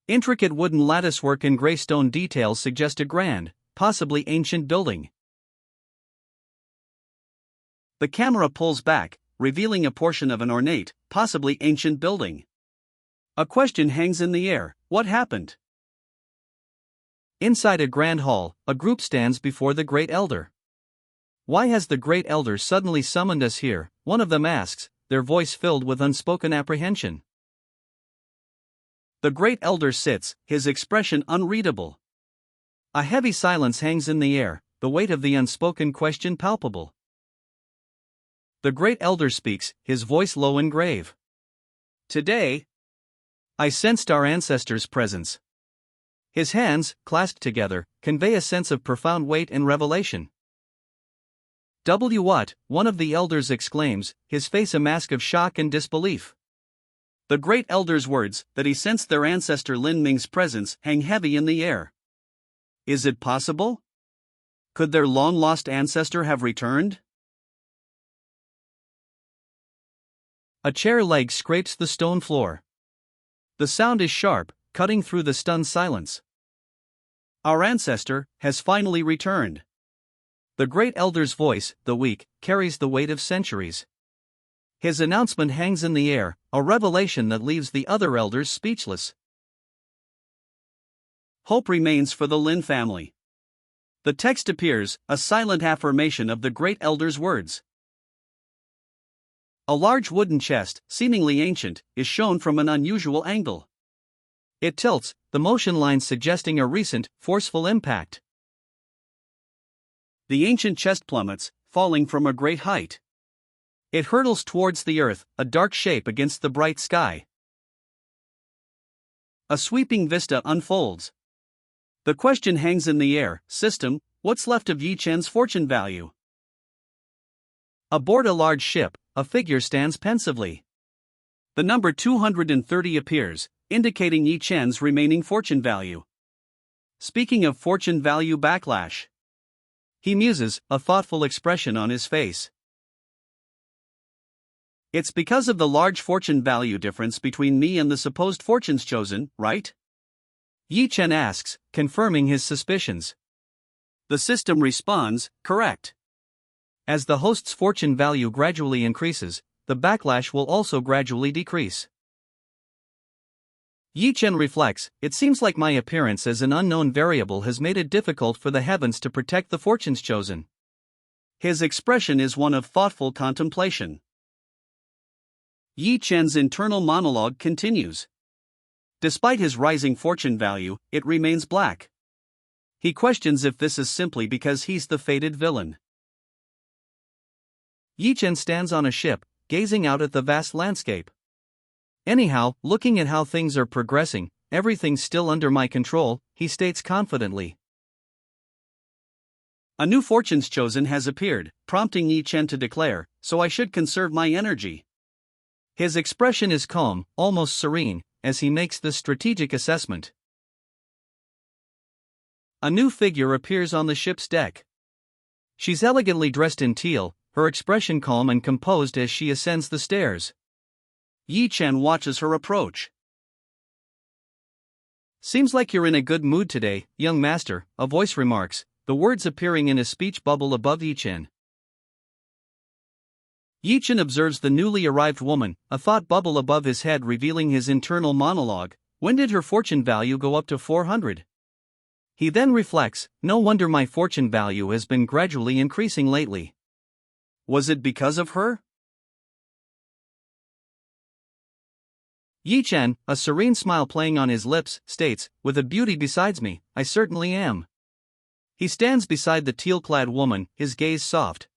Intricate wooden latticework and gray stone details suggest a grand, possibly ancient building. The camera pulls back, revealing a portion of an ornate, possibly ancient building. A question hangs in the air, what happened? Inside a grand hall, a group stands before the Great Elder. Why has the Great Elder suddenly summoned us here? One of them asks, their voice filled with unspoken apprehension. The Great Elder sits, his expression unreadable. A heavy silence hangs in the air, the weight of the unspoken question palpable. The Great Elder speaks, his voice low and grave. Today, I sensed our ancestors' presence. His hands, clasped together, convey a sense of profound weight and revelation. What? One of the elders exclaims, his face a mask of shock and disbelief. The Great Elder's words, that he sensed their ancestor Lin Ming's presence, hang heavy in the air. Is it possible? Could their long-lost ancestor have returned? A chair leg scrapes the stone floor. The sound is sharp, cutting through the stunned silence. Our ancestor has finally returned. The Great Elder's voice, the weak, carries the weight of centuries. His announcement hangs in the air, a revelation that leaves the other elders speechless. Hope remains for the Lin family. The text appears, a silent affirmation of the Great Elder's words. A large wooden chest, seemingly ancient, is shown from an unusual angle. It tilts, the motion lines suggesting a recent, forceful impact. The ancient chest plummets, falling from a great height. It hurtles towards the earth, a dark shape against the bright sky. A sweeping vista unfolds. The question hangs in the air, system, what's left of Yi Chen's fortune value? Aboard a large ship, a figure stands pensively. The number 230 appears, indicating Yi Chen's remaining fortune value. Speaking of fortune value backlash. He muses, a thoughtful expression on his face. It's because of the large fortune value difference between me and the supposed fortunes chosen, right? Yi Chen asks, confirming his suspicions. The system responds, correct. As the host's fortune value gradually increases, the backlash will also gradually decrease. Yi Chen reflects, it seems like my appearance as an unknown variable has made it difficult for the heavens to protect the fortunes chosen. His expression is one of thoughtful contemplation. Yi Chen's internal monologue continues. Despite his rising fortune value, it remains black. He questions if this is simply because he's the fated villain. Yi Chen stands on a ship, gazing out at the vast landscape. Anyhow, looking at how things are progressing, everything's still under my control, he states confidently. A new fortunes chosen has appeared, prompting Yi Chen to declare, so I should conserve my energy. His expression is calm, almost serene, as he makes the strategic assessment. A new figure appears on the ship's deck. She's elegantly dressed in teal, her expression calm and composed as she ascends the stairs. Yi Chen watches her approach. Seems like you're in a good mood today, young master, a voice remarks, the words appearing in a speech bubble above Yi Chen. Yi Chen observes the newly arrived woman, a thought bubble above his head revealing his internal monologue. When did her fortune value go up to 400? He then reflects, no wonder my fortune value has been gradually increasing lately. Was it because of her? Yi Chen, a serene smile playing on his lips, states, with a beauty besides me, I certainly am. He stands beside the teal-clad woman, his gaze soft.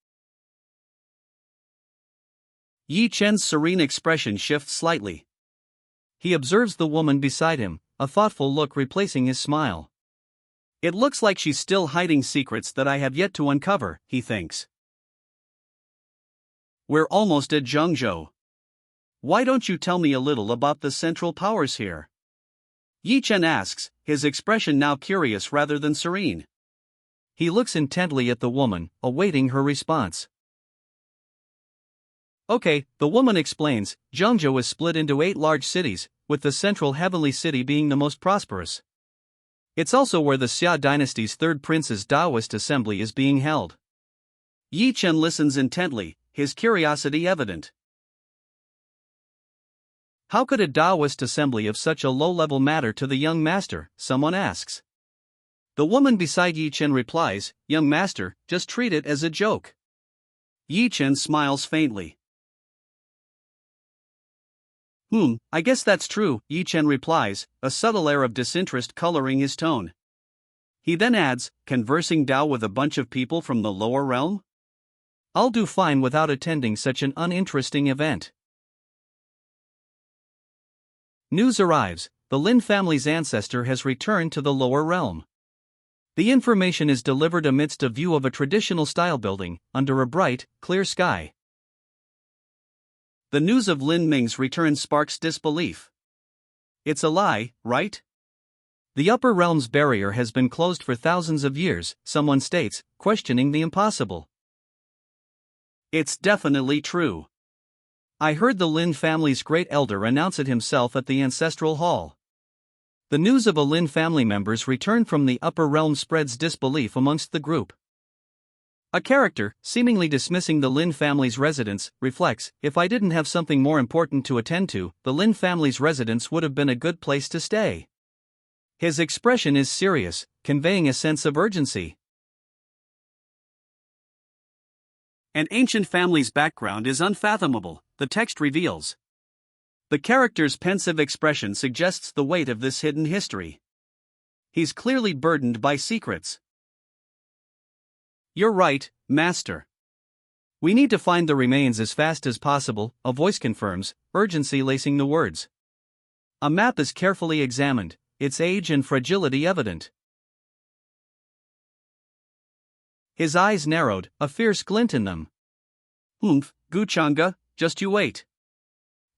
Yi Chen's serene expression shifts slightly. He observes the woman beside him, a thoughtful look replacing his smile. It looks like she's still hiding secrets that I have yet to uncover, he thinks. We're almost at Zhengzhou. Why don't you tell me a little about the central powers here? Yi Chen asks, his expression now curious rather than serene. He looks intently at the woman, awaiting her response. Okay, the woman explains, Zhengzhou is split into 8 large cities, with the central heavenly city being the most prosperous. It's also where the Xia dynasty's third prince's Taoist assembly is being held. Yi Chen listens intently, his curiosity evident. How could a Taoist assembly of such a low-level matter to the young master, someone asks. The woman beside Yi Chen replies, young master, just treat it as a joke. Yi Chen smiles faintly. I guess that's true, Yi Chen replies, a subtle air of disinterest coloring his tone. He then adds, conversing Tao with a bunch of people from the lower realm? I'll do fine without attending such an uninteresting event. News arrives, the Lin family's ancestor has returned to the lower realm. The information is delivered amidst a view of a traditional style building, under a bright, clear sky. The news of Lin Ming's return sparks disbelief. It's a lie, right? The upper realm's barrier has been closed for thousands of years, someone states, questioning the impossible. It's definitely true. I heard the Lin family's great elder announce it himself at the ancestral hall. The news of a Lin family member's return from the upper realm spreads disbelief amongst the group. A character, seemingly dismissing the Lin family's residence, reflects, if I didn't have something more important to attend to, the Lin family's residence would have been a good place to stay. His expression is serious, conveying a sense of urgency. An ancient family's background is unfathomable, the text reveals. The character's pensive expression suggests the weight of this hidden history. He's clearly burdened by secrets. You're right, Master. We need to find the remains as fast as possible, a voice confirms, urgency lacing the words. A map is carefully examined, its age and fragility evident. His eyes narrowed, a fierce glint in them. Oomph, Guchanga, just you wait.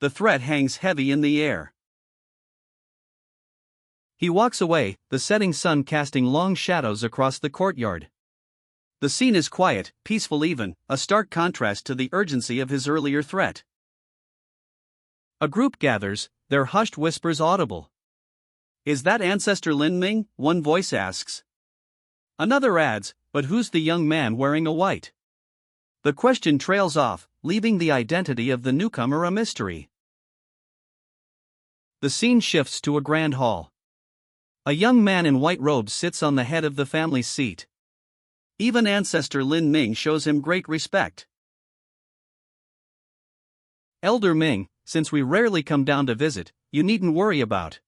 The threat hangs heavy in the air. He walks away, the setting sun casting long shadows across the courtyard. The scene is quiet, peaceful even, a stark contrast to the urgency of his earlier threat. A group gathers, their hushed whispers audible. Is that Ancestor Lin Ming? One voice asks. Another adds, but who's the young man wearing a white? The question trails off, leaving the identity of the newcomer a mystery. The scene shifts to a grand hall. A young man in white robes sits on the head of the family's seat. Even Ancestor Lin Ming shows him great respect. Elder Ming, since we rarely come down to visit, you needn't worry about.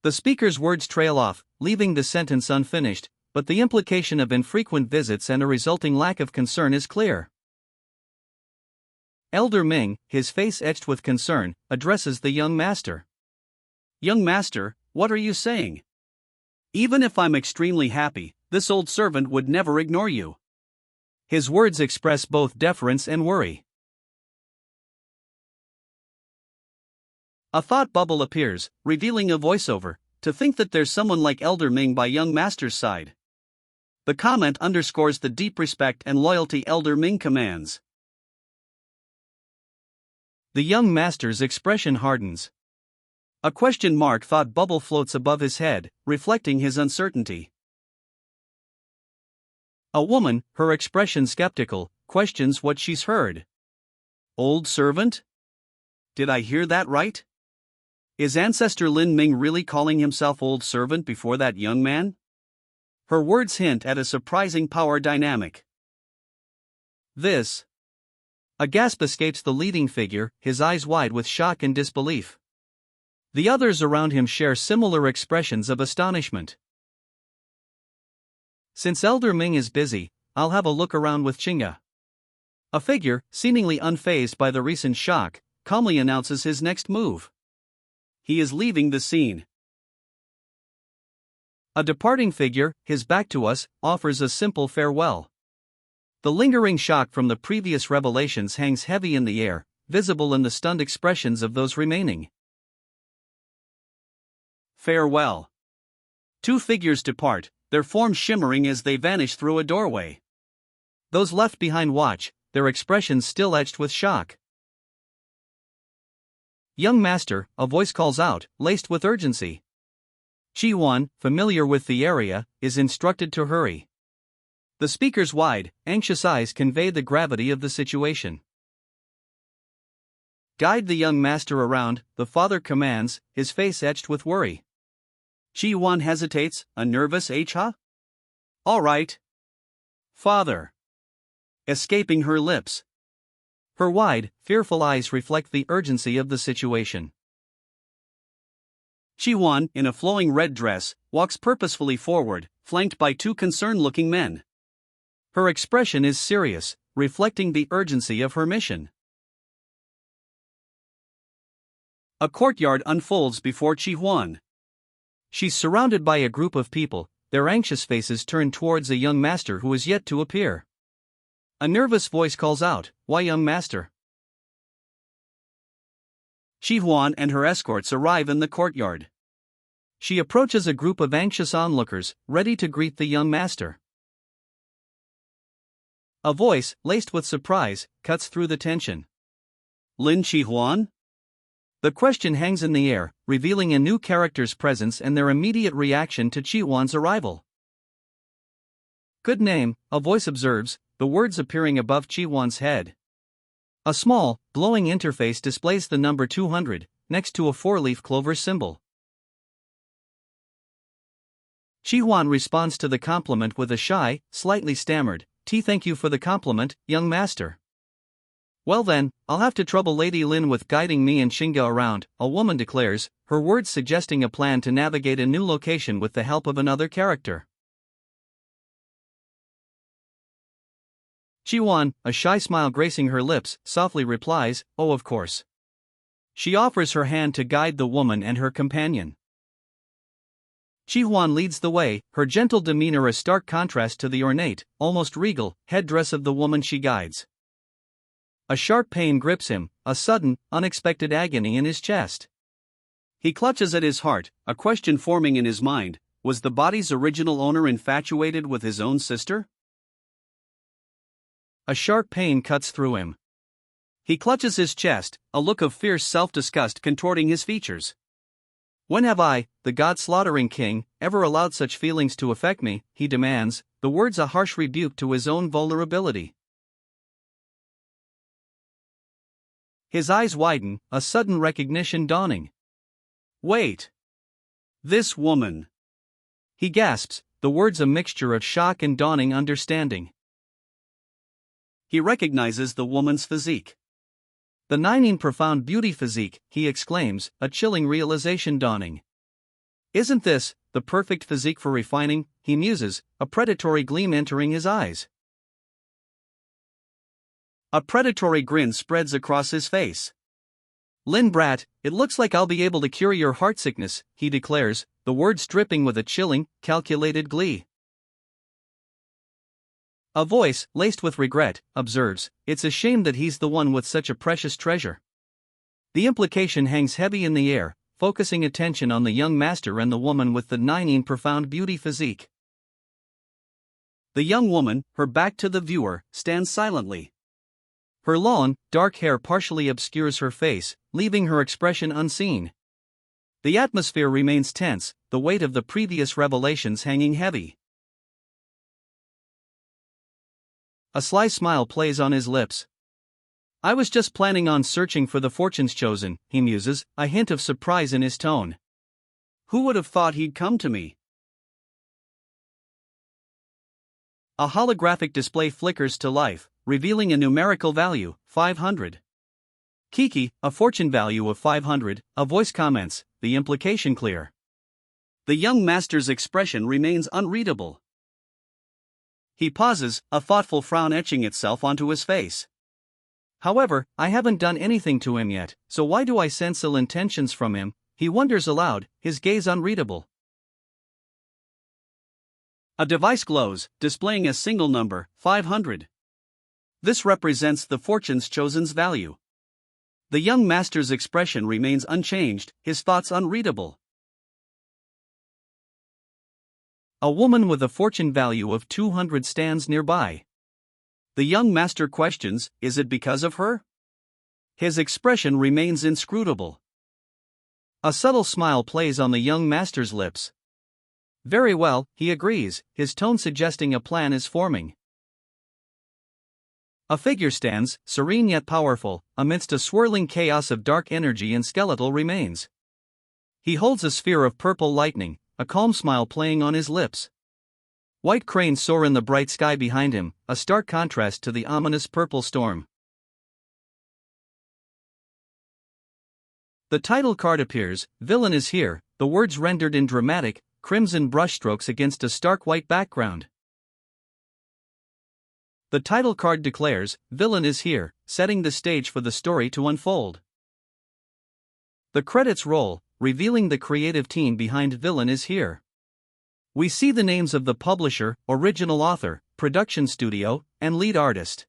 The speaker's words trail off, leaving the sentence unfinished, but the implication of infrequent visits and a resulting lack of concern is clear. Elder Ming, his face etched with concern, addresses the young master. Young master, what are you saying? Even if I'm extremely happy, this old servant would never ignore you. His words express both deference and worry. A thought bubble appears, revealing a voiceover. To think that there's someone like Elder Ming by young master's side. The comment underscores the deep respect and loyalty Elder Ming commands. The young master's expression hardens. A question mark thought bubble floats above his head, reflecting his uncertainty. A woman, her expression skeptical, questions what she's heard. Old servant? Did I hear that right? Is Ancestor Lin Ming really calling himself old servant before that young man? Her words hint at a surprising power dynamic. This. A gasp escapes the leading figure, his eyes wide with shock and disbelief. The others around him share similar expressions of astonishment. Since Elder Ming is busy, I'll have a look around with Chinga. A figure, seemingly unfazed by the recent shock, calmly announces his next move. He is leaving the scene. A departing figure, his back to us, offers a simple farewell. The lingering shock from the previous revelations hangs heavy in the air, visible in the stunned expressions of those remaining. Farewell. Two figures depart, their forms shimmering as they vanish through a doorway. Those left behind watch, their expressions still etched with shock. Young master, a voice calls out, laced with urgency. Chi Wan, familiar with the area, is instructed to hurry. The speaker's wide, anxious eyes convey the gravity of the situation. Guide the young master around, the father commands, his face etched with worry. Chi Wan hesitates, a nervous "huh? All right. Father." Escaping her lips. Her wide, fearful eyes reflect the urgency of the situation. Chi Wan, in a flowing red dress, walks purposefully forward, flanked by two concerned-looking men. Her expression is serious, reflecting the urgency of her mission. A courtyard unfolds before Chi Wan. She's surrounded by a group of people, their anxious faces turned towards a young master who is yet to appear. A nervous voice calls out, "Why, young master?" Chi Wan and her escorts arrive in the courtyard. She approaches a group of anxious onlookers, ready to greet the young master. A voice, laced with surprise, cuts through the tension. Lin Chi Huan? The question hangs in the air, revealing a new character's presence and their immediate reaction to Chi Huan's arrival. Good name, a voice observes, the words appearing above Chi Huan's head. A small, glowing interface displays the number 200, next to a four-leaf clover symbol. Chi Huan responds to the compliment with a shy, slightly stammered, "Thank you for the compliment, young master." "Well then, I'll have to trouble Lady Lin with guiding me and Shinga around," a woman declares, her words suggesting a plan to navigate a new location with the help of another character. Ji-won, a shy smile gracing her lips, softly replies, "Oh, of course." She offers her hand to guide the woman and her companion. Ji-won leads the way, her gentle demeanor a stark contrast to the ornate, almost regal, headdress of the woman she guides. A sharp pain grips him, a sudden, unexpected agony in his chest. He clutches at his heart, a question forming in his mind: was the body's original owner infatuated with his own sister? A sharp pain cuts through him. He clutches his chest, a look of fierce self-disgust contorting his features. "When have I, the god-slaughtering king, ever allowed such feelings to affect me?" he demands, the words a harsh rebuke to his own vulnerability. His eyes widen, a sudden recognition dawning. Wait! This woman! He gasps, the words a mixture of shock and dawning understanding. He recognizes the woman's physique. "The Nining profound beauty physique," he exclaims, a chilling realization dawning. "Isn't this the perfect physique for refining?" he muses, a predatory gleam entering his eyes. A predatory grin spreads across his face. "Lin Brat, it looks like I'll be able to cure your heart sickness," he declares, the words dripping with a chilling, calculated glee. A voice, laced with regret, observes, "It's a shame that he's the one with such a precious treasure." The implication hangs heavy in the air, focusing attention on the young master and the woman with the Nining profound beauty physique. The young woman, her back to the viewer, stands silently. Her long, dark hair partially obscures her face, leaving her expression unseen. The atmosphere remains tense, the weight of the previous revelations hanging heavy. A sly smile plays on his lips. "I was just planning on searching for the fortunes chosen," he muses, a hint of surprise in his tone. Who would have thought he'd come to me? A holographic display flickers to life, revealing a numerical value, 500. "Kiki, a fortune value of 500, a voice comments, the implication clear. The young master's expression remains unreadable. He pauses, a thoughtful frown etching itself onto his face. "However, I haven't done anything to him yet, so why do I sense ill intentions from him?" he wonders aloud, his gaze unreadable. A device glows, displaying a single number, 500. This represents the fortunes chosen's value. The young master's expression remains unchanged, his thoughts unreadable. A woman with a fortune value of 200 stands nearby. The young master questions, is it because of her? His expression remains inscrutable. A subtle smile plays on the young master's lips. "Very well," he agrees, his tone suggesting a plan is forming. A figure stands, serene yet powerful, amidst a swirling chaos of dark energy and skeletal remains. He holds a sphere of purple lightning, a calm smile playing on his lips. White cranes soar in the bright sky behind him, a stark contrast to the ominous purple storm. The title card appears, "Villain is here," the words rendered in dramatic, crimson brushstrokes against a stark white background. The title card declares, "Villain is here," setting the stage for the story to unfold. The credits roll, revealing the creative team behind Villain is Here. We see the names of the publisher, original author, production studio, and lead artist.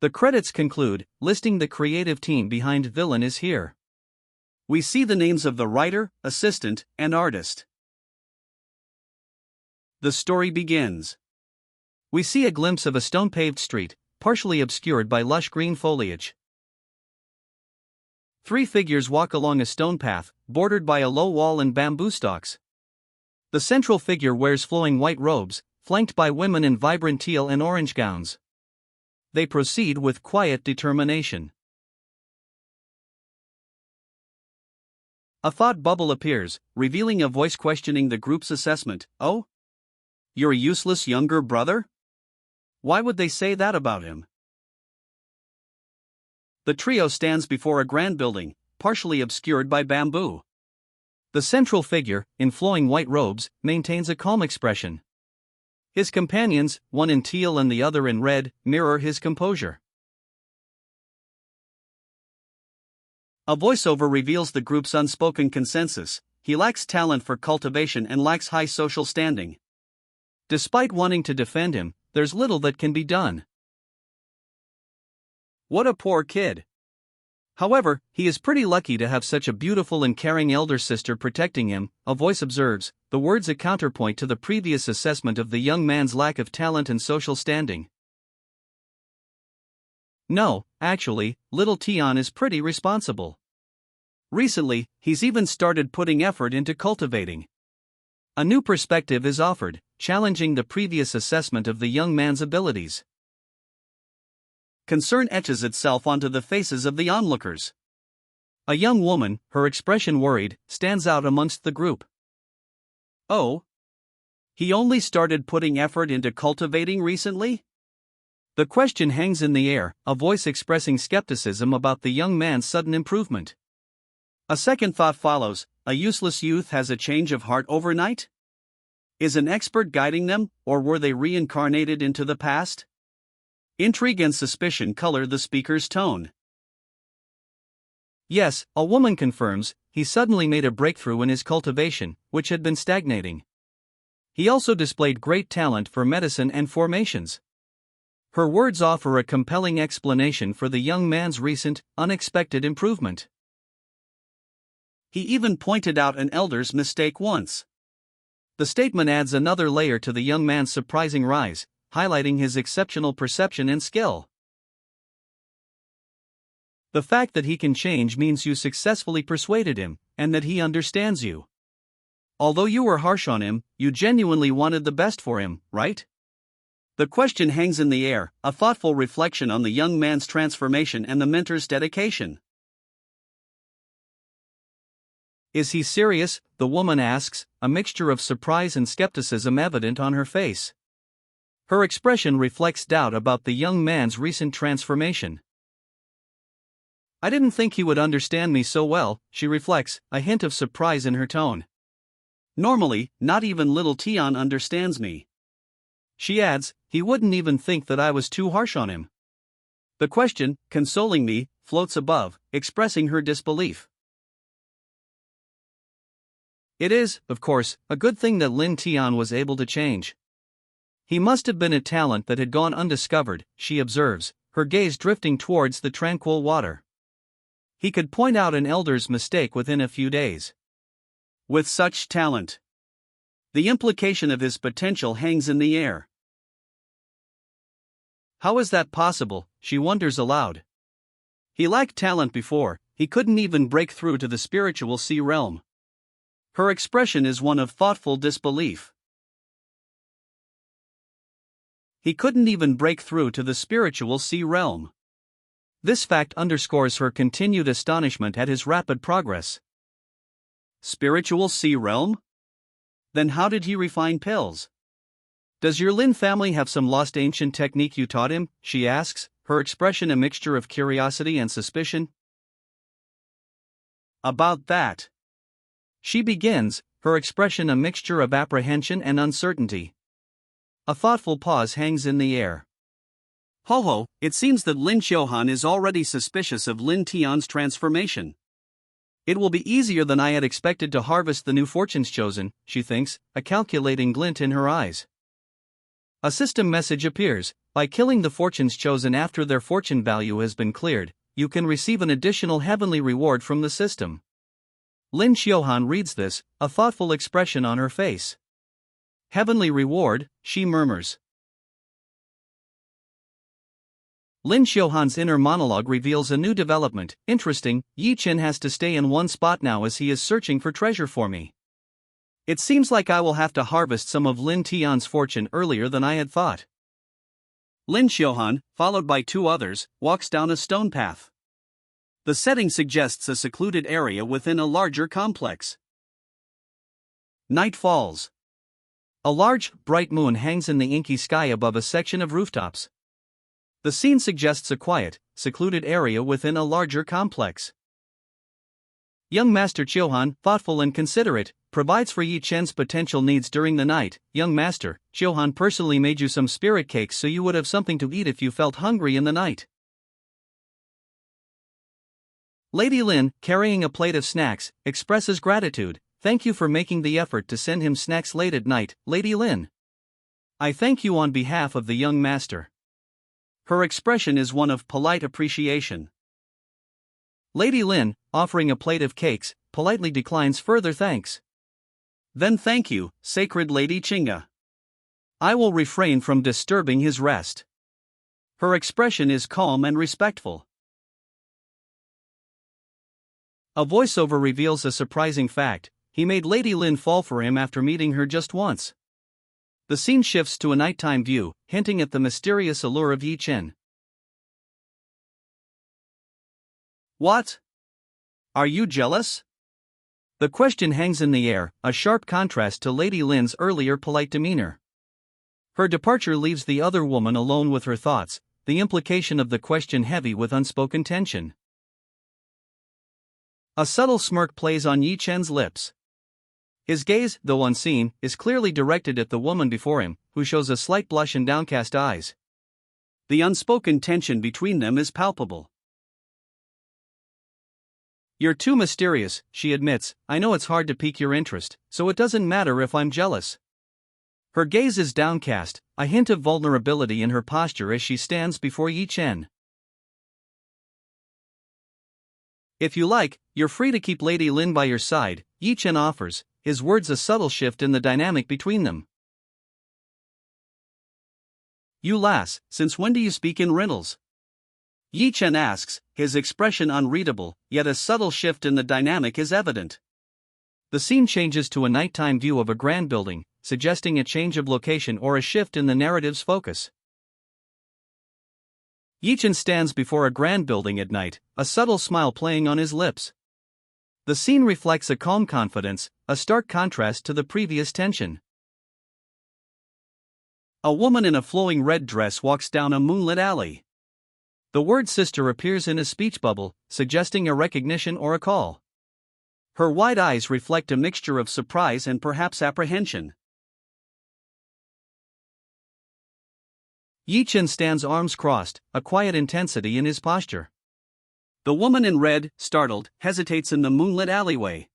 The credits conclude, listing the creative team behind Villain is Here. We see the names of the writer, assistant, and artist. The story begins. We see a glimpse of a stone-paved street, partially obscured by lush green foliage. 3 figures walk along a stone path, bordered by a low wall and bamboo stalks. The central figure wears flowing white robes, flanked by women in vibrant teal and orange gowns. They proceed with quiet determination. A thought bubble appears, revealing a voice questioning the group's assessment. "Oh? Your useless younger brother? Why would they say that about him?" The trio stands before a grand building, partially obscured by bamboo. The central figure, in flowing white robes, maintains a calm expression. His companions, one in teal and the other in red, mirror his composure. A voiceover reveals the group's unspoken consensus: he lacks talent for cultivation and lacks high social standing. Despite wanting to defend him, there's little that can be done. What a poor kid. However, he is pretty lucky to have such a beautiful and caring elder sister protecting him, a voice observes, the words a counterpoint to the previous assessment of the young man's lack of talent and social standing. No, actually, little Tian is pretty responsible. Recently, he's even started putting effort into cultivating. A new perspective is offered, challenging the previous assessment of the young man's abilities. Concern etches itself onto the faces of the onlookers. A young woman, her expression worried, stands out amongst the group. Oh? He only started putting effort into cultivating recently? The question hangs in the air, a voice expressing skepticism about the young man's sudden improvement. A second thought follows: a useless youth has a change of heart overnight? Is an expert guiding them, or were they reincarnated into the past? Intrigue and suspicion color the speaker's tone. Yes, a woman confirms, he suddenly made a breakthrough in his cultivation, which had been stagnating. He also displayed great talent for medicine and formations. Her words offer a compelling explanation for the young man's recent, unexpected improvement. He even pointed out an elder's mistake once. The statement adds another layer to the young man's surprising rise, highlighting his exceptional perception and skill. The fact that he can change means you successfully persuaded him, and that he understands you. Although you were harsh on him, you genuinely wanted the best for him, right? The question hangs in the air, a thoughtful reflection on the young man's transformation and the mentor's dedication. Is he serious? The woman asks, a mixture of surprise and skepticism evident on her face. Her expression reflects doubt about the young man's recent transformation. I didn't think he would understand me so well, she reflects, a hint of surprise in her tone. Normally, not even little Tian understands me. She adds, he wouldn't even think that I was too harsh on him. The question, consoling me, floats above, expressing her disbelief. It is, of course, a good thing that Lin Tian was able to change. He must have been a talent that had gone undiscovered, she observes, her gaze drifting towards the tranquil water. He could point out an elder's mistake within a few days. With such talent, the implication of his potential hangs in the air. How is that possible, she wonders aloud. He lacked talent before, he couldn't even break through to the spiritual sea realm. Her expression is one of thoughtful disbelief. He couldn't even break through to the spiritual sea realm. This fact underscores her continued astonishment at his rapid progress. Spiritual sea realm? Then how did he refine pills? Does your Lin family have some lost ancient technique you taught him? She asks, her expression a mixture of curiosity and suspicion. About that. She begins, her expression a mixture of apprehension and uncertainty. A thoughtful pause hangs in the air. Ho, it seems that Lin Xiuhan is already suspicious of Lin Tian's transformation. It will be easier than I had expected to harvest the new fortunes chosen, she thinks, a calculating glint in her eyes. A system message appears: by killing the fortunes chosen after their fortune value has been cleared, you can receive an additional heavenly reward from the system. Lin Xiuhan reads this, a thoughtful expression on her face. Heavenly reward, she murmurs. Lin Xiuhan's inner monologue reveals a new development. Interesting, Yi Qin has to stay in one spot now as he is searching for treasure for me. It seems like I will have to harvest some of Lin Tian's fortune earlier than I had thought. Lin Xiuhan, followed by two others, walks down a stone path. The setting suggests a secluded area within a larger complex. Night falls. A large, bright moon hangs in the inky sky above a section of rooftops. The scene suggests a quiet, secluded area within a larger complex. Young Master Qiuhan, thoughtful and considerate, provides for Yi Chen's potential needs during the night. Young master, Xiuhan personally made you some spirit cakes so you would have something to eat if you felt hungry in the night. Lady Lin, carrying a plate of snacks, expresses gratitude. Thank you for making the effort to send him snacks late at night, Lady Lin. I thank you on behalf of the young master. Her expression is one of polite appreciation. Lady Lin, offering a plate of cakes, politely declines further thanks. Then thank you, Sacred Lady Chinga. I will refrain from disturbing his rest. Her expression is calm and respectful. A voiceover reveals a surprising fact: he made Lady Lin fall for him after meeting her just once. The scene shifts to a nighttime view, hinting at the mysterious allure of Yi Chen. What? Are you jealous? The question hangs in the air, a sharp contrast to Lady Lin's earlier polite demeanor. Her departure leaves the other woman alone with her thoughts, the implication of the question heavy with unspoken tension. A subtle smirk plays on Yi Chen's lips. His gaze, though unseen, is clearly directed at the woman before him, who shows a slight blush and downcast eyes. The unspoken tension between them is palpable. You're too mysterious, she admits. I know it's hard to pique your interest, so it doesn't matter if I'm jealous. Her gaze is downcast, a hint of vulnerability in her posture as she stands before Yi Chen. If you like, you're free to keep Lady Lin by your side, Yi Chen offers, his words a subtle shift in the dynamic between them. You lass, since when do you speak in riddles? Yi Chen asks, his expression unreadable, yet a subtle shift in the dynamic is evident. The scene changes to a nighttime view of a grand building, suggesting a change of location or a shift in the narrative's focus. Yi Chen stands before a grand building at night, a subtle smile playing on his lips. The scene reflects a calm confidence, a stark contrast to the previous tension. A woman in a flowing red dress walks down a moonlit alley. The word sister appears in a speech bubble, suggesting a recognition or a call. Her wide eyes reflect a mixture of surprise and perhaps apprehension. Yi Chen stands arms crossed, a quiet intensity in his posture. The woman in red, startled, hesitates in the moonlit alleyway.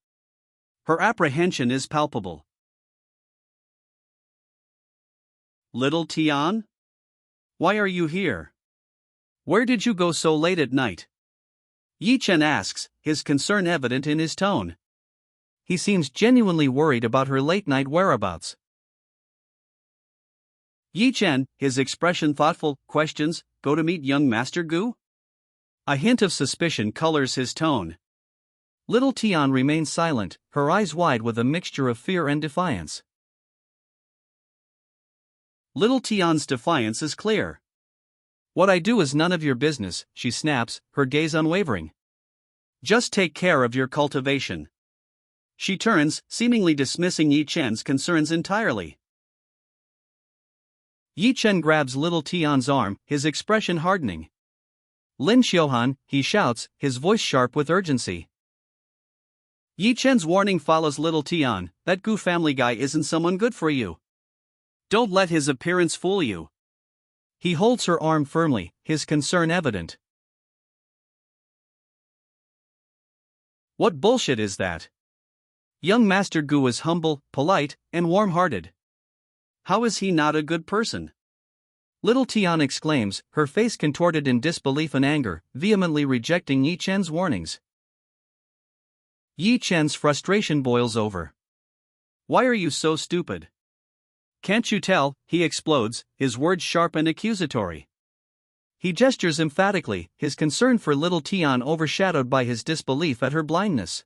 Her apprehension is palpable. Little Tian? Why are you here? Where did you go so late at night? Yi Chen asks, his concern evident in his tone. He seems genuinely worried about her late-night whereabouts. Yi Chen, his expression thoughtful, questions, go to meet young Master Gu? A hint of suspicion colors his tone. Little Tian remains silent, her eyes wide with a mixture of fear and defiance. Little Tian's defiance is clear. What I do is none of your business, she snaps, her gaze unwavering. Just take care of your cultivation. She turns, seemingly dismissing Yi Chen's concerns entirely. Yi Chen grabs Little Tian's arm, his expression hardening. Lin Xiuhan, he shouts, his voice sharp with urgency. Yi Chen's warning follows Little Tian, that Gu family guy isn't someone good for you. Don't let his appearance fool you. He holds her arm firmly, his concern evident. What bullshit is that? Young Master Gu is humble, polite, and warm-hearted. How is he not a good person? Little Tian exclaims, her face contorted in disbelief and anger, vehemently rejecting Yi Chen's warnings. Yi Chen's frustration boils over. Why are you so stupid? Can't you tell? He explodes, his words sharp and accusatory. He gestures emphatically, his concern for Little Tian overshadowed by his disbelief at her blindness.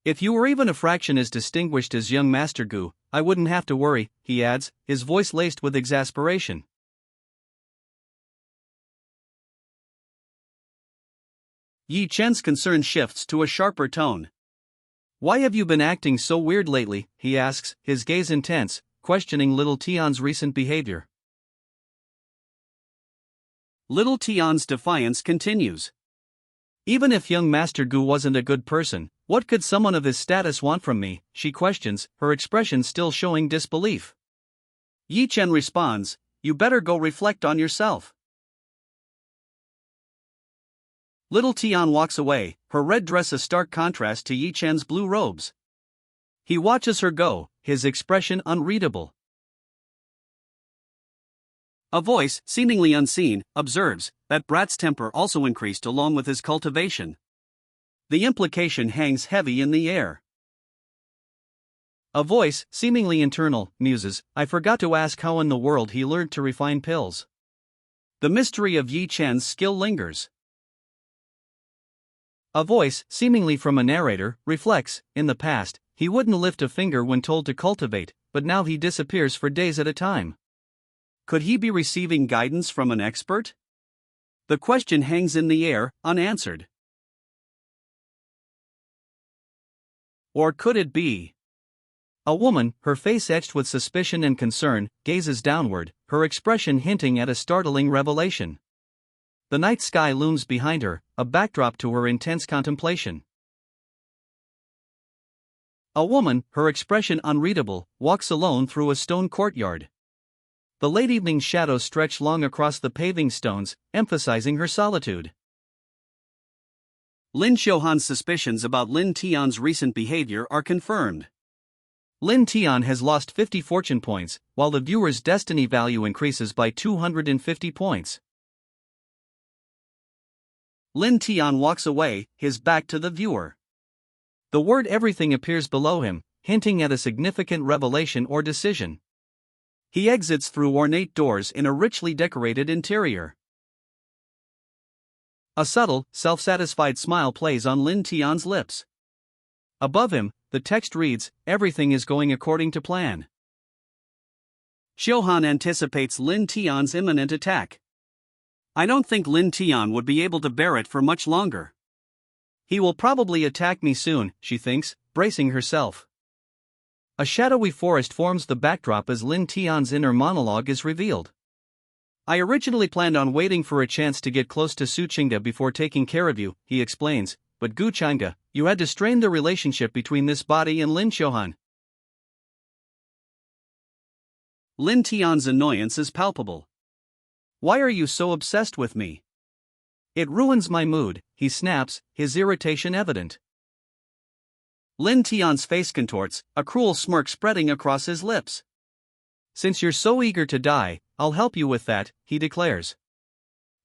If you were even a fraction as distinguished as young Master Gu, I wouldn't have to worry, he adds, his voice laced with exasperation. Yi Chen's concern shifts to a sharper tone. Why have you been acting so weird lately? He asks, his gaze intense, questioning Little Tian's recent behavior. Little Tian's defiance continues. Even if young Master Gu wasn't a good person, What could someone of his status want from me, she questions, her expression still showing disbelief. Yi Chen responds, you better go reflect on yourself. Little Tian walks away, her red dress a stark contrast to Yi Chen's blue robes. He watches her go, his expression unreadable. A voice, seemingly unseen, observes that Brat's temper also increased along with his cultivation. The implication hangs heavy in the air. A voice, seemingly internal, muses, I forgot to ask how in the world he learned to refine pills. The mystery of Yi Chen's skill lingers. A voice, seemingly from a narrator, reflects, in the past, he wouldn't lift a finger when told to cultivate, but now he disappears for days at a time. Could he be receiving guidance from an expert? The question hangs in the air, unanswered. Or could it be? A woman, her face etched with suspicion and concern, gazes downward, her expression hinting at a startling revelation. The night sky looms behind her, a backdrop to her intense contemplation. A woman, her expression unreadable, walks alone through a stone courtyard. The late evening shadows stretch long across the paving stones, emphasizing her solitude. Lin Xiuhan's suspicions about Lin Tian's recent behavior are confirmed. Lin Tian has lost 50 fortune points, while the viewer's destiny value increases by 250 points. Lin Tian walks away, his back to the viewer. The word everything appears below him, hinting at a significant revelation or decision. He exits through ornate doors in a richly decorated interior. A subtle, self-satisfied smile plays on Lin Tian's lips. Above him, the text reads, everything is going according to plan. Xiuhan anticipates Lin Tian's imminent attack. I don't think Lin Tian would be able to bear it for much longer. He will probably attack me soon, she thinks, bracing herself. A shadowy forest forms the backdrop as Lin Tian's inner monologue is revealed. I originally planned on waiting for a chance to get close to Su Qingda before taking care of you, he explains, but Gu Changda, you had to strain the relationship between this body and Lin Xiuhan. Lin Tian's annoyance is palpable. Why are you so obsessed with me? It ruins my mood, he snaps, his irritation evident. Lin Tian's face contorts, a cruel smirk spreading across his lips. Since you're so eager to die, I'll help you with that, he declares.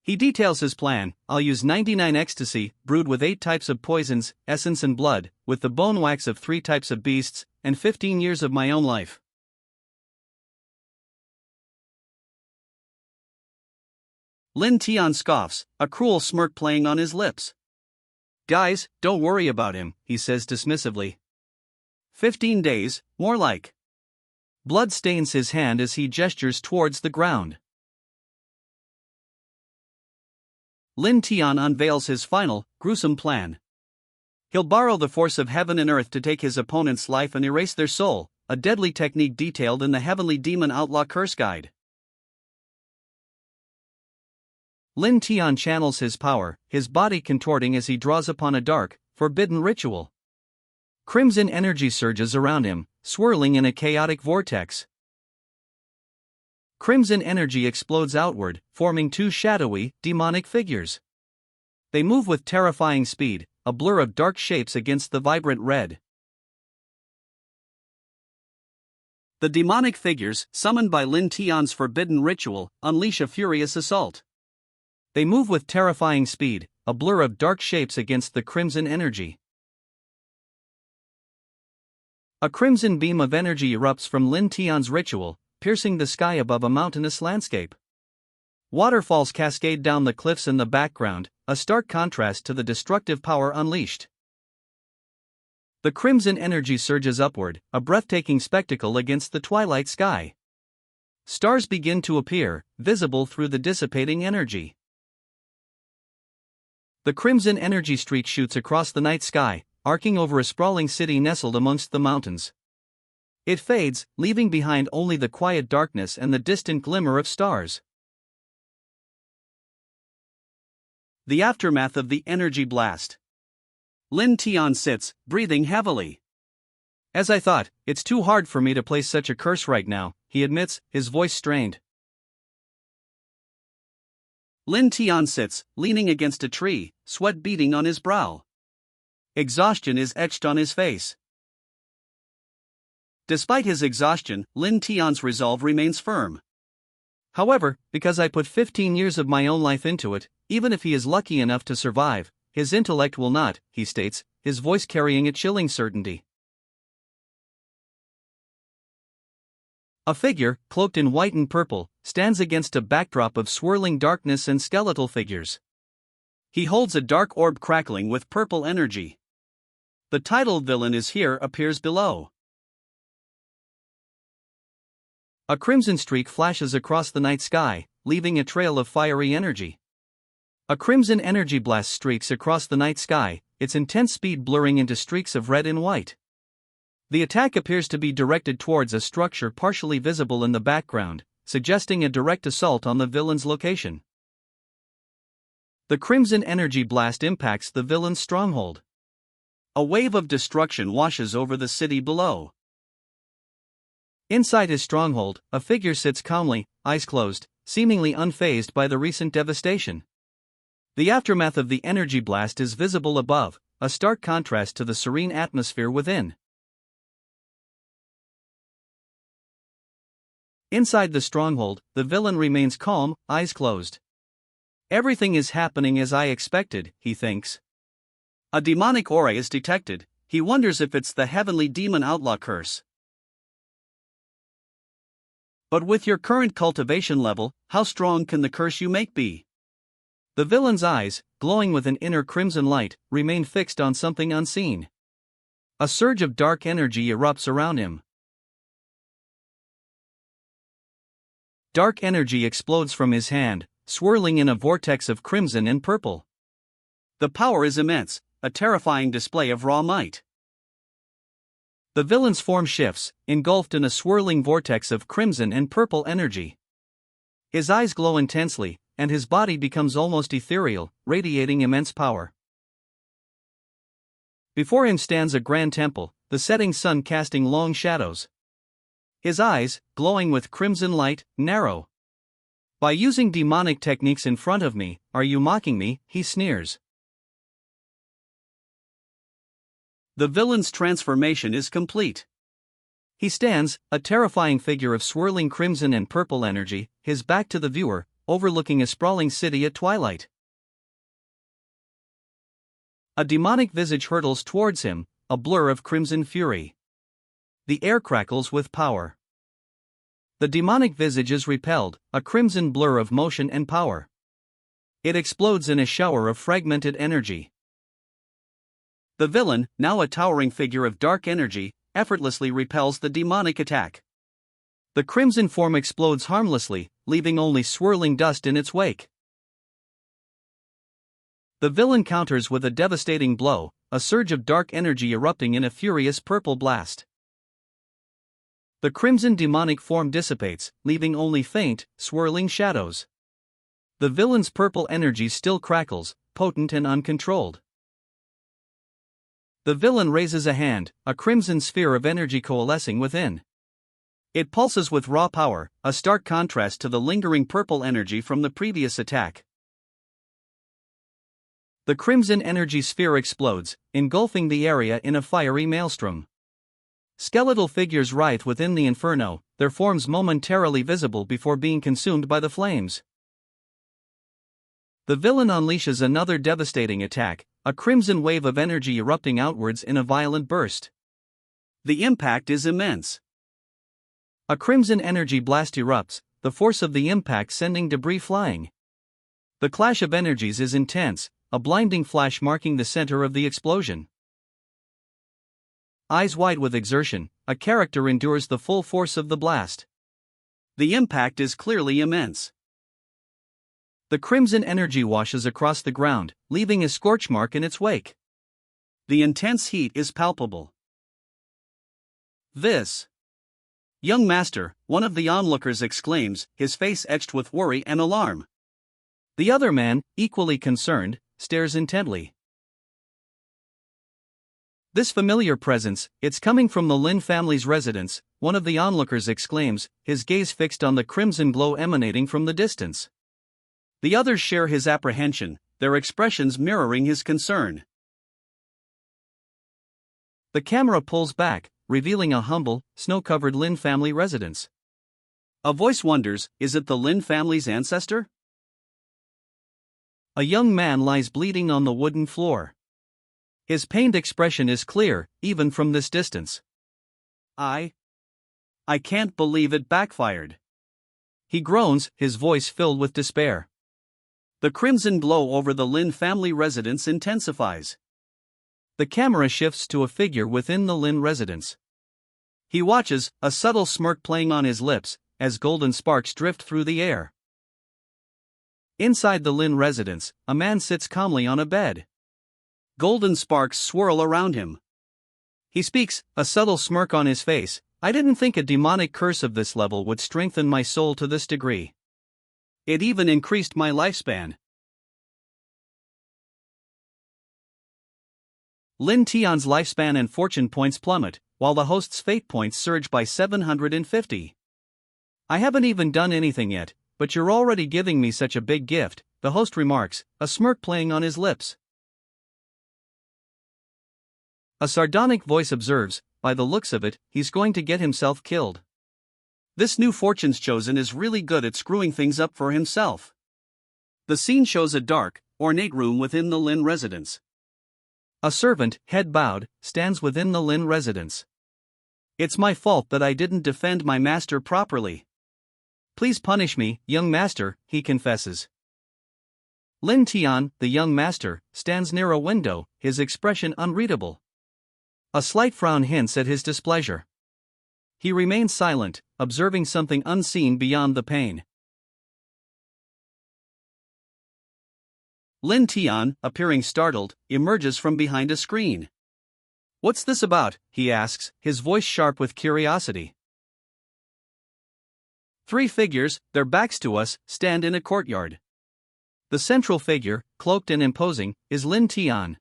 He details his plan, I'll use 99 ecstasy, brewed with 8 types of poisons, essence and blood, with the bone wax of 3 types of beasts, and 15 years of my own life. Lin Tian scoffs, a cruel smirk playing on his lips. Guys, don't worry about him, he says dismissively. 15 days, more like. Blood stains his hand as he gestures towards the ground. Lin Tian unveils his final, gruesome plan. He'll borrow the force of heaven and earth to take his opponent's life and erase their soul, a deadly technique detailed in the Heavenly Demon Outlaw Curse Guide. Lin Tian channels his power, his body contorting as he draws upon a dark, forbidden ritual. Crimson energy surges around him, swirling in a chaotic vortex. Crimson energy explodes outward, forming 2 shadowy, demonic figures. They move with terrifying speed, a blur of dark shapes against the vibrant red. The demonic figures, summoned by Lin Tian's forbidden ritual, unleash a furious assault. They move with terrifying speed, a blur of dark shapes against the crimson energy. A crimson beam of energy erupts from Lin Tian's ritual, piercing the sky above a mountainous landscape. Waterfalls cascade down the cliffs in the background, a stark contrast to the destructive power unleashed. The crimson energy surges upward, a breathtaking spectacle against the twilight sky. Stars begin to appear, visible through the dissipating energy. The crimson energy streak shoots across the night sky, arcing over a sprawling city nestled amongst the mountains. It fades, leaving behind only the quiet darkness and the distant glimmer of stars. The aftermath of the energy blast. Lin Tian sits, breathing heavily. As I thought, it's too hard for me to place such a curse right now, he admits, his voice strained. Lin Tian sits, leaning against a tree, sweat beading on his brow. Exhaustion is etched on his face. Despite his exhaustion, Lin Tian's resolve remains firm. However, because I put 15 years of my own life into it, even if he is lucky enough to survive, his intellect will not, he states, his voice carrying a chilling certainty. A figure, cloaked in white and purple, stands against a backdrop of swirling darkness and skeletal figures. He holds a dark orb crackling with purple energy. The title villain is here appears below. A crimson streak flashes across the night sky, leaving a trail of fiery energy. A crimson energy blast streaks across the night sky, its intense speed blurring into streaks of red and white. The attack appears to be directed towards a structure partially visible in the background, suggesting a direct assault on the villain's location. The crimson energy blast impacts the villain's stronghold. A wave of destruction washes over the city below. Inside his stronghold, a figure sits calmly, eyes closed, seemingly unfazed by the recent devastation. The aftermath of the energy blast is visible above, a stark contrast to the serene atmosphere within. Inside the stronghold, the villain remains calm, eyes closed. Everything is happening as I expected, he thinks. A demonic aura is detected. He wonders if it's the heavenly demon outlaw curse. But with your current cultivation level, how strong can the curse you make be? The villain's eyes, glowing with an inner crimson light, remain fixed on something unseen. A surge of dark energy erupts around him. Dark energy explodes from his hand, swirling in a vortex of crimson and purple. The power is immense, a terrifying display of raw might. The villain's form shifts, engulfed in a swirling vortex of crimson and purple energy. His eyes glow intensely, and his body becomes almost ethereal, radiating immense power. Before him stands a grand temple, the setting sun casting long shadows. His eyes, glowing with crimson light, narrow. By using demonic techniques in front of me, are you mocking me? He sneers. The villain's transformation is complete. He stands, a terrifying figure of swirling crimson and purple energy, his back to the viewer, overlooking a sprawling city at twilight. A demonic visage hurtles towards him, a blur of crimson fury. The air crackles with power. The demonic visage is repelled, a crimson blur of motion and power. It explodes in a shower of fragmented energy. The villain, now a towering figure of dark energy, effortlessly repels the demonic attack. The crimson form explodes harmlessly, leaving only swirling dust in its wake. The villain counters with a devastating blow, a surge of dark energy erupting in a furious purple blast. The crimson demonic form dissipates, leaving only faint, swirling shadows. The villain's purple energy still crackles, potent and uncontrolled. The villain raises a hand, a crimson sphere of energy coalescing within. It pulses with raw power, a stark contrast to the lingering purple energy from the previous attack. The crimson energy sphere explodes, engulfing the area in a fiery maelstrom. Skeletal figures writhe within the inferno, their forms momentarily visible before being consumed by the flames. The villain unleashes another devastating attack, a crimson wave of energy erupting outwards in a violent burst. The impact is immense. A crimson energy blast erupts, the force of the impact sending debris flying. The clash of energies is intense, a blinding flash marking the center of the explosion. Eyes wide with exertion, a character endures the full force of the blast. The impact is clearly immense. The crimson energy washes across the ground, leaving a scorch mark in its wake. The intense heat is palpable. This. Young master, one of the onlookers exclaims, his face etched with worry and alarm. The other man, equally concerned, stares intently. This familiar presence, it's coming from the Lin family's residence, one of the onlookers exclaims, his gaze fixed on the crimson glow emanating from the distance. The others share his apprehension, their expressions mirroring his concern. The camera pulls back, revealing a humble, snow-covered Lin family residence. A voice wonders, is it the Lin family's ancestor? A young man lies bleeding on the wooden floor. His pained expression is clear, even from this distance. I can't believe it backfired. He groans, his voice filled with despair. The crimson glow over the Lin family residence intensifies. The camera shifts to a figure within the Lin residence. He watches, a subtle smirk playing on his lips, as golden sparks drift through the air. Inside the Lin residence, a man sits calmly on a bed. Golden sparks swirl around him. He speaks, a subtle smirk on his face. I didn't think a demonic curse of this level would strengthen my soul to this degree. It even increased my lifespan. Lin Tian's lifespan and fortune points plummet, while the host's fate points surge by 750. I haven't even done anything yet, but you're already giving me such a big gift, the host remarks, a smirk playing on his lips. A sardonic voice observes, by the looks of it, he's going to get himself killed. This new fortune's chosen is really good at screwing things up for himself. The scene shows a dark, ornate room within the Lin residence. A servant, head bowed, stands within the Lin residence. It's my fault that I didn't defend my master properly. Please punish me, young master, he confesses. Lin Tian, the young master, stands near a window, his expression unreadable. A slight frown hints at his displeasure. He remains silent, observing something unseen beyond the pane. Lin Tian, appearing startled, emerges from behind a screen. What's this about? He asks, his voice sharp with curiosity. 3 figures, their backs to us, stand in a courtyard. The central figure, cloaked and imposing, is Lin Tian.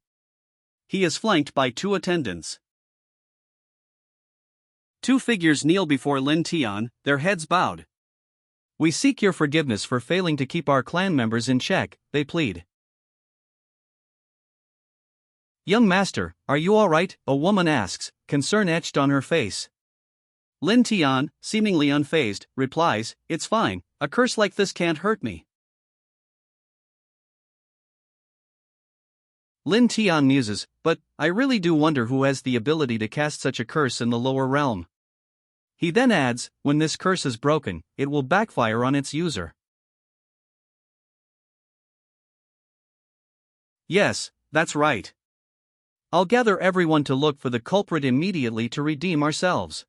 He is flanked by 2 attendants. 2 figures kneel before Lin Tian, their heads bowed. We seek your forgiveness for failing to keep our clan members in check, they plead. Young master, are you all right? A woman asks, concern etched on her face. Lin Tian, seemingly unfazed, replies, it's fine, a curse like this can't hurt me. Lin Tian muses, but I really do wonder who has the ability to cast such a curse in the lower realm. He then adds, when this curse is broken, it will backfire on its user. Yes, that's right. I'll gather everyone to look for the culprit immediately to redeem ourselves.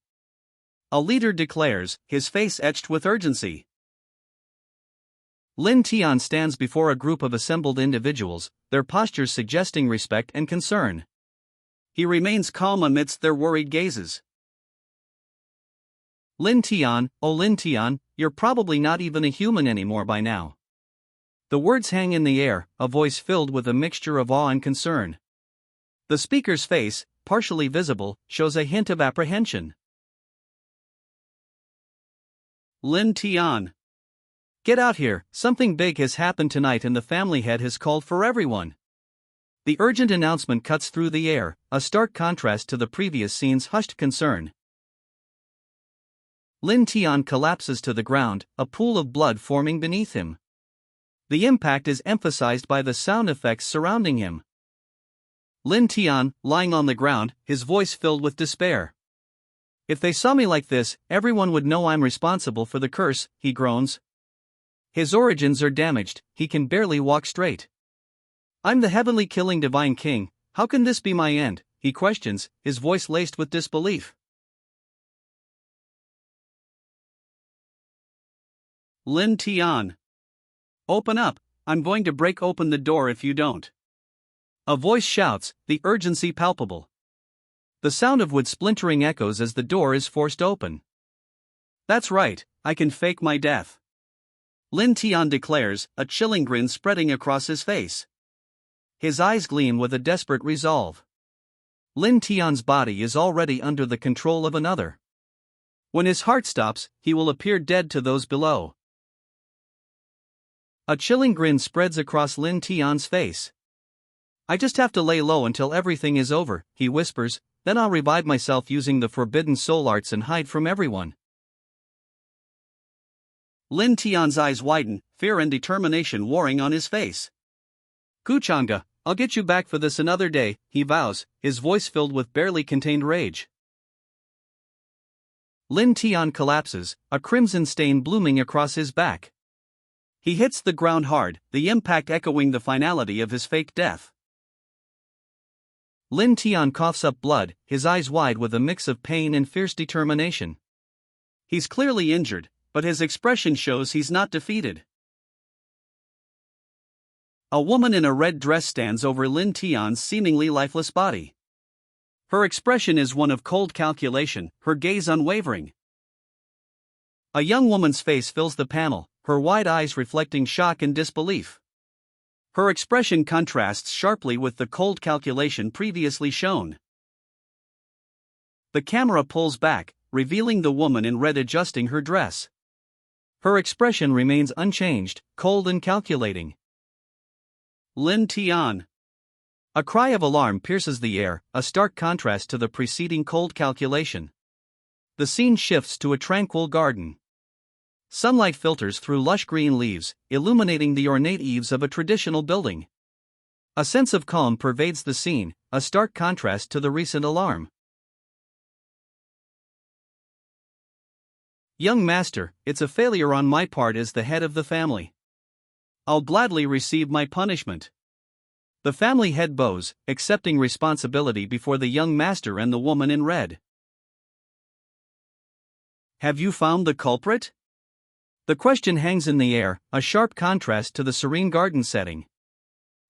A leader declares, his face etched with urgency. Lin Tian stands before a group of assembled individuals, their postures suggesting respect and concern. He remains calm amidst their worried gazes. Lin Tian, oh Lin Tian, you're probably not even a human anymore by now. The words hang in the air, a voice filled with a mixture of awe and concern. The speaker's face, partially visible, shows a hint of apprehension. Lin Tian. Get out here, something big has happened tonight and the family head has called for everyone. The urgent announcement cuts through the air, a stark contrast to the previous scene's hushed concern. Lin Tian collapses to the ground, a pool of blood forming beneath him. The impact is emphasized by the sound effects surrounding him. Lin Tian, lying on the ground, his voice filled with despair. If they saw me like this, everyone would know I'm responsible for the curse, he groans. His origins are damaged, he can barely walk straight. I'm the heavenly killing divine king, how can this be my end, he questions, his voice laced with disbelief. Lin Tian. Open up, I'm going to break open the door if you don't. A voice shouts, the urgency palpable. The sound of wood splintering echoes as the door is forced open. That's right, I can fake my death. Lin Tian declares, a chilling grin spreading across his face. His eyes gleam with a desperate resolve. Lin Tian's body is already under the control of another. When his heart stops, he will appear dead to those below. A chilling grin spreads across Lin Tian's face. I just have to lay low until everything is over, he whispers, then I'll revive myself using the forbidden soul arts and hide from everyone. Lin Tian's eyes widen, fear and determination warring on his face. Guchanga, I'll get you back for this another day, he vows, his voice filled with barely contained rage. Lin Tian collapses, a crimson stain blooming across his back. He hits the ground hard, the impact echoing the finality of his fake death. Lin Tian coughs up blood, his eyes wide with a mix of pain and fierce determination. He's clearly injured, but his expression shows he's not defeated. A woman in a red dress stands over Lin Tian's seemingly lifeless body. Her expression is one of cold calculation, her gaze unwavering. A young woman's face fills the panel, her wide eyes reflecting shock and disbelief. Her expression contrasts sharply with the cold calculation previously shown. The camera pulls back, revealing the woman in red adjusting her dress. Her expression remains unchanged, cold and calculating. Lin Tian. A cry of alarm pierces the air, a stark contrast to the preceding cold calculation. The scene shifts to a tranquil garden. Sunlight filters through lush green leaves, illuminating the ornate eaves of a traditional building. A sense of calm pervades the scene, a stark contrast to the recent alarm. Young master, it's a failure on my part as the head of the family. I'll gladly receive my punishment. The family head bows, accepting responsibility before the young master and the woman in red. Have you found the culprit? The question hangs in the air, a sharp contrast to the serene garden setting.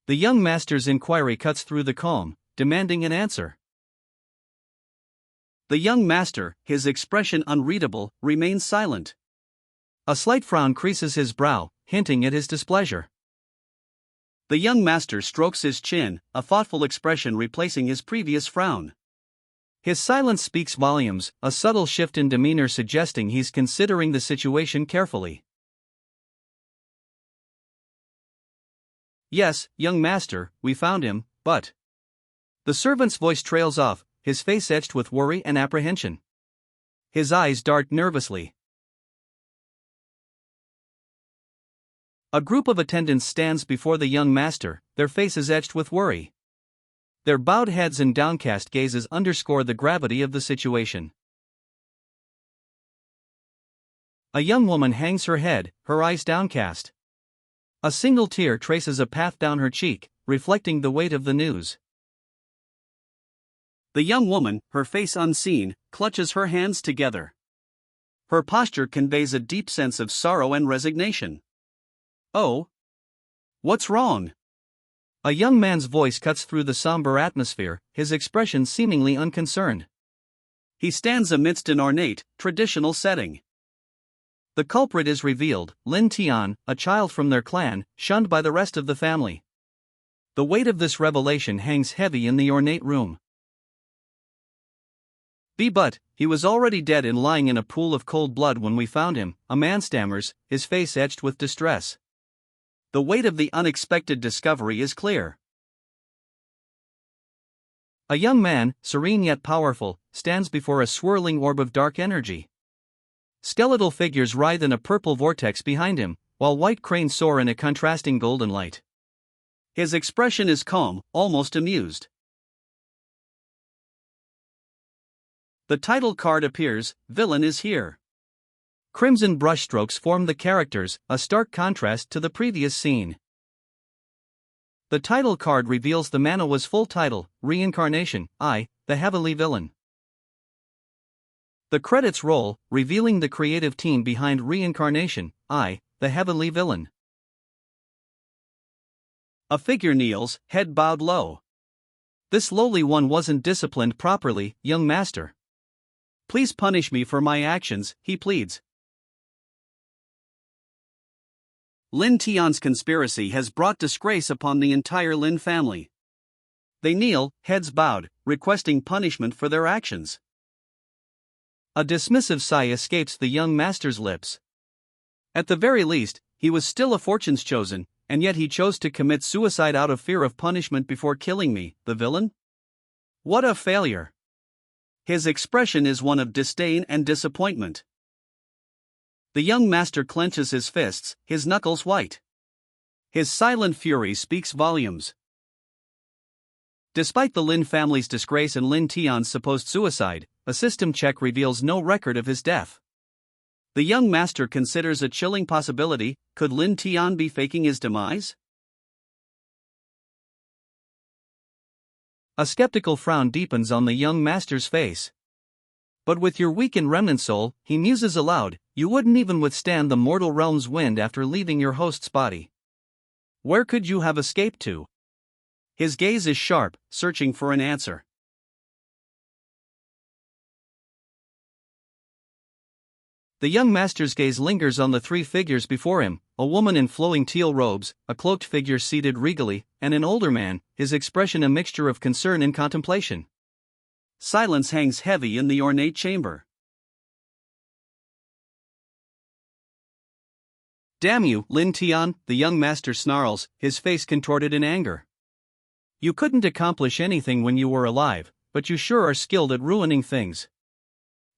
The young master's inquiry cuts through the calm, demanding an answer. The young master, his expression unreadable, remains silent. A slight frown creases his brow, hinting at his displeasure. The young master strokes his chin, a thoughtful expression replacing his previous frown. His silence speaks volumes, a subtle shift in demeanor suggesting he's considering the situation carefully. Yes, young master, we found him, but... The servant's voice trails off, his face etched with worry and apprehension. His eyes dart nervously. A group of attendants stands before the young master, their faces etched with worry. Their bowed heads and downcast gazes underscore the gravity of the situation. A young woman hangs her head, her eyes downcast. A single tear traces a path down her cheek, reflecting the weight of the news. The young woman, her face unseen, clutches her hands together. Her posture conveys a deep sense of sorrow and resignation. Oh? What's wrong? A young man's voice cuts through the somber atmosphere, his expression seemingly unconcerned. He stands amidst an ornate, traditional setting. The culprit is revealed, Lin Tian, a child from their clan, shunned by the rest of the family. The weight of this revelation hangs heavy in the ornate room. But he was already dead and lying in a pool of cold blood when we found him, a man stammers, his face etched with distress. The weight of the unexpected discovery is clear. A young man, serene yet powerful, stands before a swirling orb of dark energy. Skeletal figures writhe in a purple vortex behind him, while white cranes soar in a contrasting golden light. His expression is calm, almost amused. The title card appears, "Villain is here." Crimson brushstrokes form the characters, a stark contrast to the previous scene. The title card reveals the manhwa's full title, Reincarnation, I, the Heavenly Villain. The credits roll, revealing the creative team behind Reincarnation, I, the Heavenly Villain. A figure kneels, head bowed low. This lowly one wasn't disciplined properly, young master. Please punish me for my actions, he pleads. Lin Tian's conspiracy has brought disgrace upon the entire Lin family. They kneel, heads bowed, requesting punishment for their actions. A dismissive sigh escapes the young master's lips. At the very least, he was still a fortune's chosen, and yet he chose to commit suicide out of fear of punishment before killing me, the villain? What a failure! His expression is one of disdain and disappointment. The young master clenches his fists, his knuckles white. His silent fury speaks volumes. Despite the Lin family's disgrace and Lin Tian's supposed suicide, a system check reveals no record of his death. The young master considers a chilling possibility: could Lin Tian be faking his demise? A skeptical frown deepens on the young master's face. But with your weak and remnant soul, he muses aloud, you wouldn't even withstand the mortal realm's wind after leaving your host's body. Where could you have escaped to? His gaze is sharp, searching for an answer. The young master's gaze lingers on the three figures before him, a woman in flowing teal robes, a cloaked figure seated regally, and an older man, his expression a mixture of concern and contemplation. Silence hangs heavy in the ornate chamber. Damn you, Lin Tian, the young master snarls, his face contorted in anger. You couldn't accomplish anything when you were alive, but you sure are skilled at ruining things.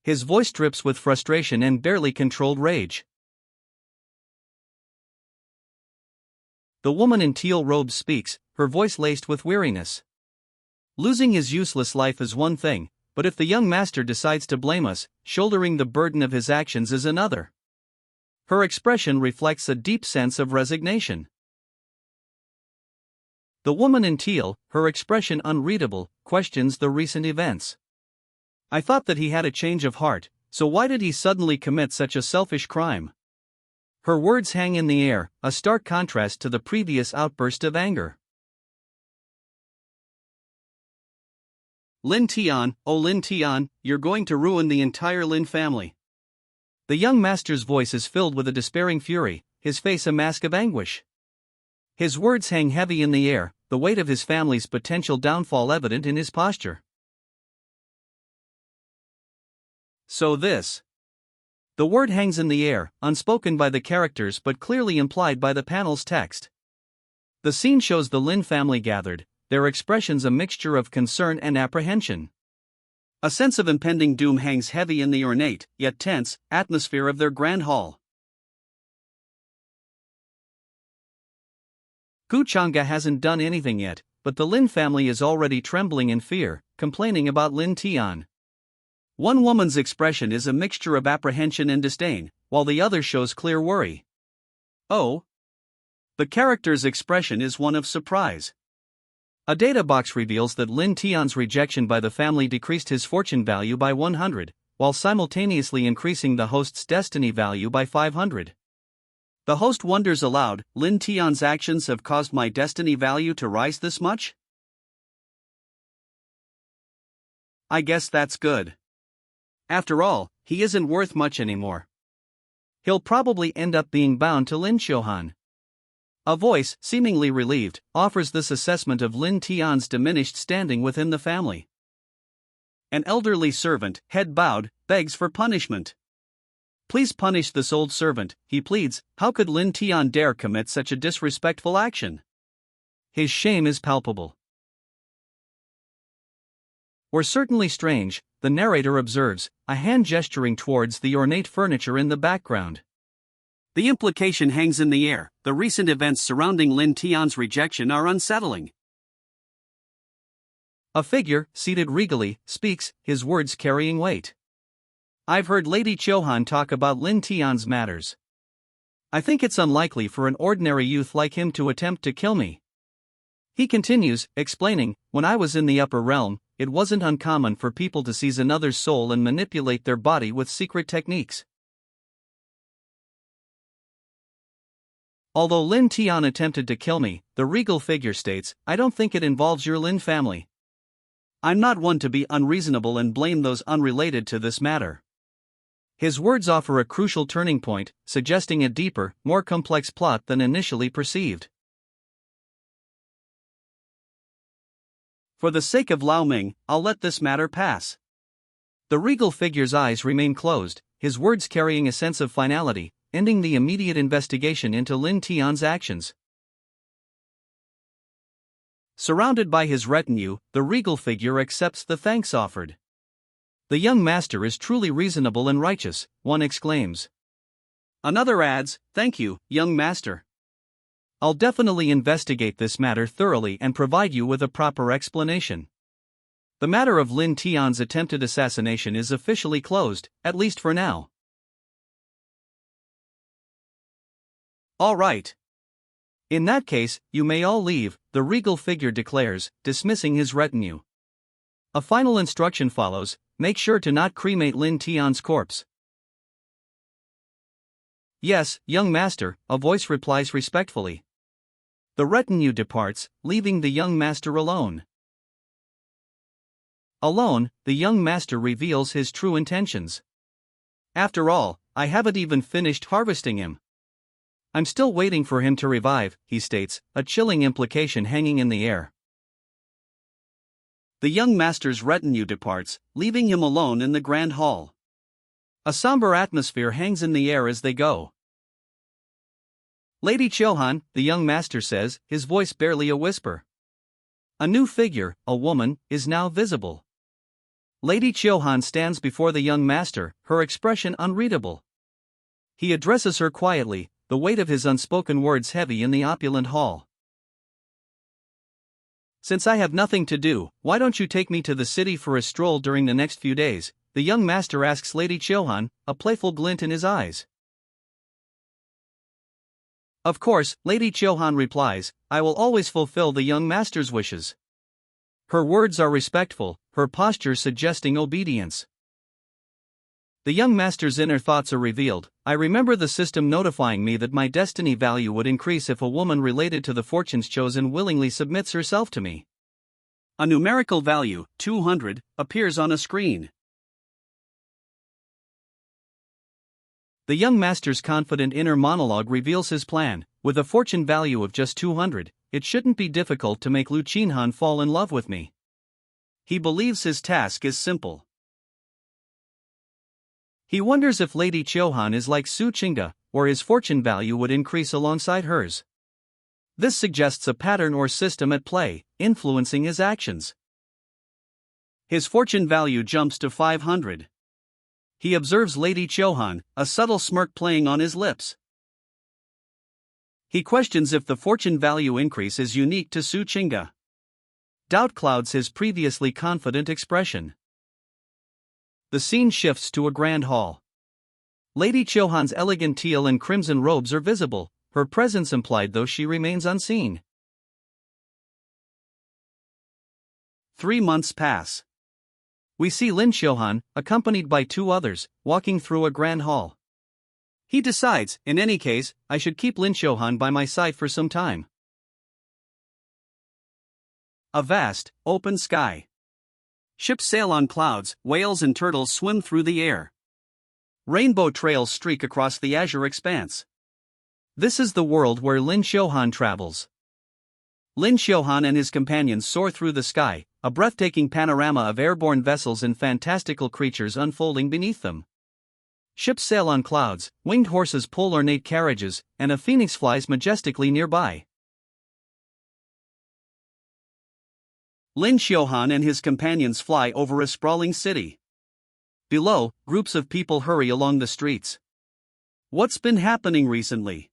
His voice drips with frustration and barely controlled rage. The woman in teal robes speaks, her voice laced with weariness. Losing his useless life is one thing, but if the young master decides to blame us, shouldering the burden of his actions is another. Her expression reflects a deep sense of resignation. The woman in teal, her expression unreadable, questions the recent events. I thought that he had a change of heart, so why did he suddenly commit such a selfish crime? Her words hang in the air, a stark contrast to the previous outburst of anger. Lin Tian, oh Lin Tian, you're going to ruin the entire Lin family. The young master's voice is filled with a despairing fury, his face a mask of anguish. His words hang heavy in the air, the weight of his family's potential downfall evident in his posture. So this. The word hangs in the air, unspoken by the characters but clearly implied by the panel's text. The scene shows the Lin family gathered, their expressions a mixture of concern and apprehension. A sense of impending doom hangs heavy in the ornate, yet tense, atmosphere of their grand hall. Gu Chang'e hasn't done anything yet, but the Lin family is already trembling in fear, complaining about Lin Tian. One woman's expression is a mixture of apprehension and disdain, while the other shows clear worry. Oh! The character's expression is one of surprise. A data box reveals that Lin Tian's rejection by the family decreased his fortune value by 100, while simultaneously increasing the host's destiny value by 500. The host wonders aloud, Lin Tian's actions have caused my destiny value to rise this much? I guess that's good. After all, he isn't worth much anymore. He'll probably end up being bound to Lin Xiuhan. A voice, seemingly relieved, offers this assessment of Lin Tian's diminished standing within the family. An elderly servant, head bowed, begs for punishment. Please punish this old servant, he pleads. How could Lin Tian dare commit such a disrespectful action? His shame is palpable. Or certainly strange, the narrator observes, a hand gesturing towards the ornate furniture in the background. The implication hangs in the air, the recent events surrounding Lin Tian's rejection are unsettling. A figure, seated regally, speaks, his words carrying weight. I've heard Lady Qiuhan talk about Lin Tian's matters. I think it's unlikely for an ordinary youth like him to attempt to kill me. He continues, explaining, when I was in the upper realm, it wasn't uncommon for people to seize another's soul and manipulate their body with secret techniques. Although Lin Tian attempted to kill me, the regal figure states, I don't think it involves your Lin family. I'm not one to be unreasonable and blame those unrelated to this matter. His words offer a crucial turning point, suggesting a deeper, more complex plot than initially perceived. For the sake of Lao Ming, I'll let this matter pass. The regal figure's eyes remain closed, his words carrying a sense of finality, ending the immediate investigation into Lin Tian's actions. Surrounded by his retinue, the regal figure accepts the thanks offered. The young master is truly reasonable and righteous, one exclaims. Another adds, thank you, young master. I'll definitely investigate this matter thoroughly and provide you with a proper explanation. The matter of Lin Tian's attempted assassination is officially closed, at least for now. All right. In that case, you may all leave, the regal figure declares, dismissing his retinue. A final instruction follows: make sure to not cremate Lin Tian's corpse. Yes, young master, a voice replies respectfully. The retinue departs, leaving the young master alone. Alone, the young master reveals his true intentions. After all, I haven't even finished harvesting him. I'm still waiting for him to revive, he states, a chilling implication hanging in the air. The young master's retinue departs, leaving him alone in the grand hall. A somber atmosphere hangs in the air as they go. Lady Chiohan, the young master says, his voice barely a whisper. A new figure, a woman, is now visible. Lady Chiohan stands before the young master, her expression unreadable. He addresses her quietly, the weight of his unspoken words heavy in the opulent hall. Since I have nothing to do, why don't you take me to the city for a stroll during the next few days? The young master asks Lady Chiohan, a playful glint in his eyes. Of course, Lady Chiohan replies, I will always fulfill the young master's wishes. Her words are respectful, her posture suggesting obedience. The young master's inner thoughts are revealed. I remember the system notifying me that my destiny value would increase if a woman related to the fortunes chosen willingly submits herself to me. A numerical value, 200, appears on a screen. The young master's confident inner monologue reveals his plan. With a fortune value of just 200, it shouldn't be difficult to make Lu Qinhan fall in love with me. He believes his task is simple. He wonders if Lady Chiohan is like Su Qingda, or his fortune value would increase alongside hers. This suggests a pattern or system at play, influencing his actions. His fortune value jumps to 500. He observes Lady Chiohan, a subtle smirk playing on his lips. He questions if the fortune value increase is unique to Su Qingda. Doubt clouds his previously confident expression. The scene shifts to a grand hall. Lady Chiohan's elegant teal and crimson robes are visible, her presence implied though she remains unseen. 3 months pass. We see Lin Chiohan, accompanied by 2 others, walking through a grand hall. He decides, in any case, I should keep Lin Chiohan by my side for some time. A vast, open sky. Ships sail on clouds, whales and turtles swim through the air. Rainbow trails streak across the azure expanse. This is the world where Lin Chiohan travels. Lin Chiohan and his companions soar through the sky, a breathtaking panorama of airborne vessels and fantastical creatures unfolding beneath them. Ships sail on clouds, winged horses pull ornate carriages, and a phoenix flies majestically nearby. Lin Chiohan and his companions fly over a sprawling city. Below, groups of people hurry along the streets. What's been happening recently?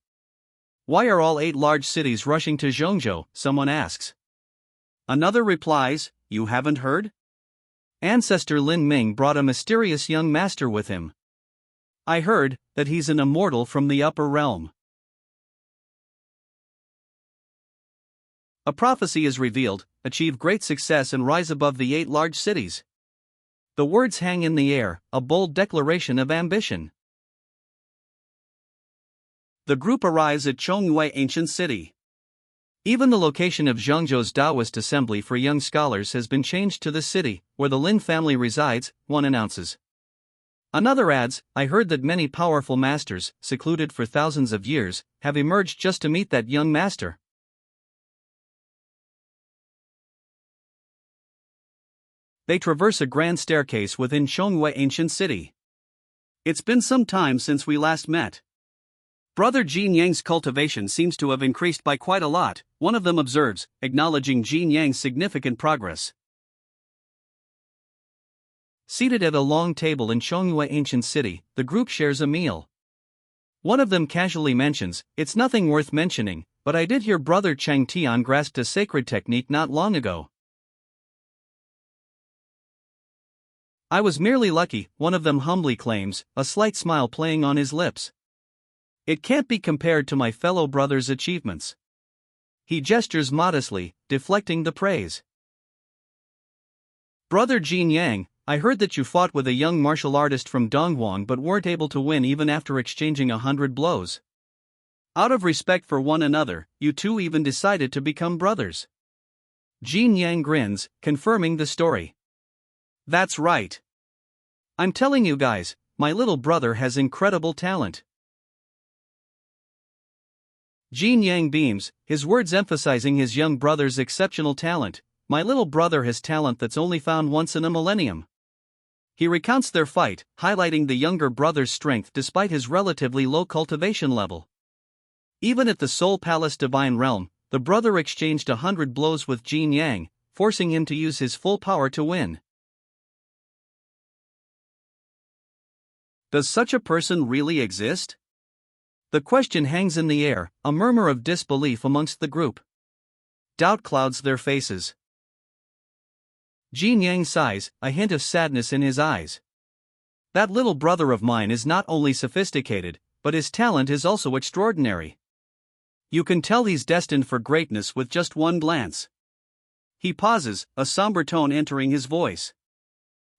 Why are all 8 large cities rushing to Zhongzhou? Someone asks. Another replies, you haven't heard? Ancestor Lin Ming brought a mysterious young master with him. I heard that he's an immortal from the upper realm. A prophecy is revealed, achieve great success and rise above the 8 large cities. The words hang in the air, a bold declaration of ambition. The group arrives at Chongyue Ancient City. Even the location of Zhongzhou's Taoist Assembly for Young Scholars has been changed to the city, where the Lin family resides, one announces. Another adds, I heard that many powerful masters, secluded for thousands of years, have emerged just to meet that young master. They traverse a grand staircase within Xiongwei ancient city. It's been some time since we last met. Brother Jin Yang's cultivation seems to have increased by quite a lot, one of them observes, acknowledging Jin Yang's significant progress. Seated at a long table in Xiongwei ancient city, the group shares a meal. One of them casually mentions, "It's nothing worth mentioning, but I did hear Brother Chang Tian grasped a sacred technique not long ago." "I was merely lucky," one of them humbly claims, a slight smile playing on his lips. "It can't be compared to my fellow brother's achievements." He gestures modestly, deflecting the praise. "Brother Jin Yang, I heard that you fought with a young martial artist from Dongguan but weren't able to win even after exchanging 100 blows. Out of respect for one another, you two even decided to become brothers." Jin Yang grins, confirming the story. "That's right. I'm telling you guys, my little brother has incredible talent." Jin Yang beams, his words emphasizing his young brother's exceptional talent. "My little brother has talent that's only found once in a millennium." He recounts their fight, highlighting the younger brother's strength despite his relatively low cultivation level. Even at the Soul Palace Divine Realm, the brother exchanged 100 blows with Jin Yang, forcing him to use his full power to win. Does such a person really exist? The question hangs in the air, a murmur of disbelief amongst the group. Doubt clouds their faces. Jin Yang sighs, a hint of sadness in his eyes. "That little brother of mine is not only sophisticated, but his talent is also extraordinary. You can tell he's destined for greatness with just one glance." He pauses, a somber tone entering his voice.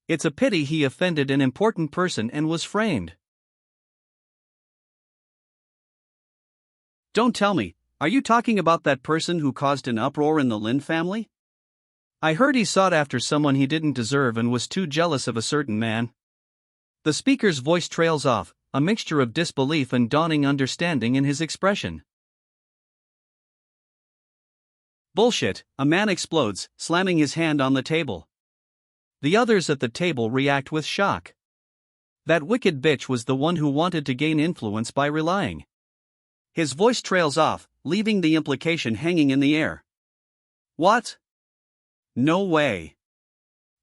"It's a pity he offended an important person and was framed." "Don't tell me, are you talking about that person who caused an uproar in the Lin family? I heard he sought after someone he didn't deserve and was too jealous of a certain man." The speaker's voice trails off, a mixture of disbelief and dawning understanding in his expression. "Bullshit," a man explodes, slamming his hand on the table. The others at the table react with shock. That wicked bitch was the one who wanted to gain influence by relying. His voice trails off, leaving the implication hanging in the air. "What? No way."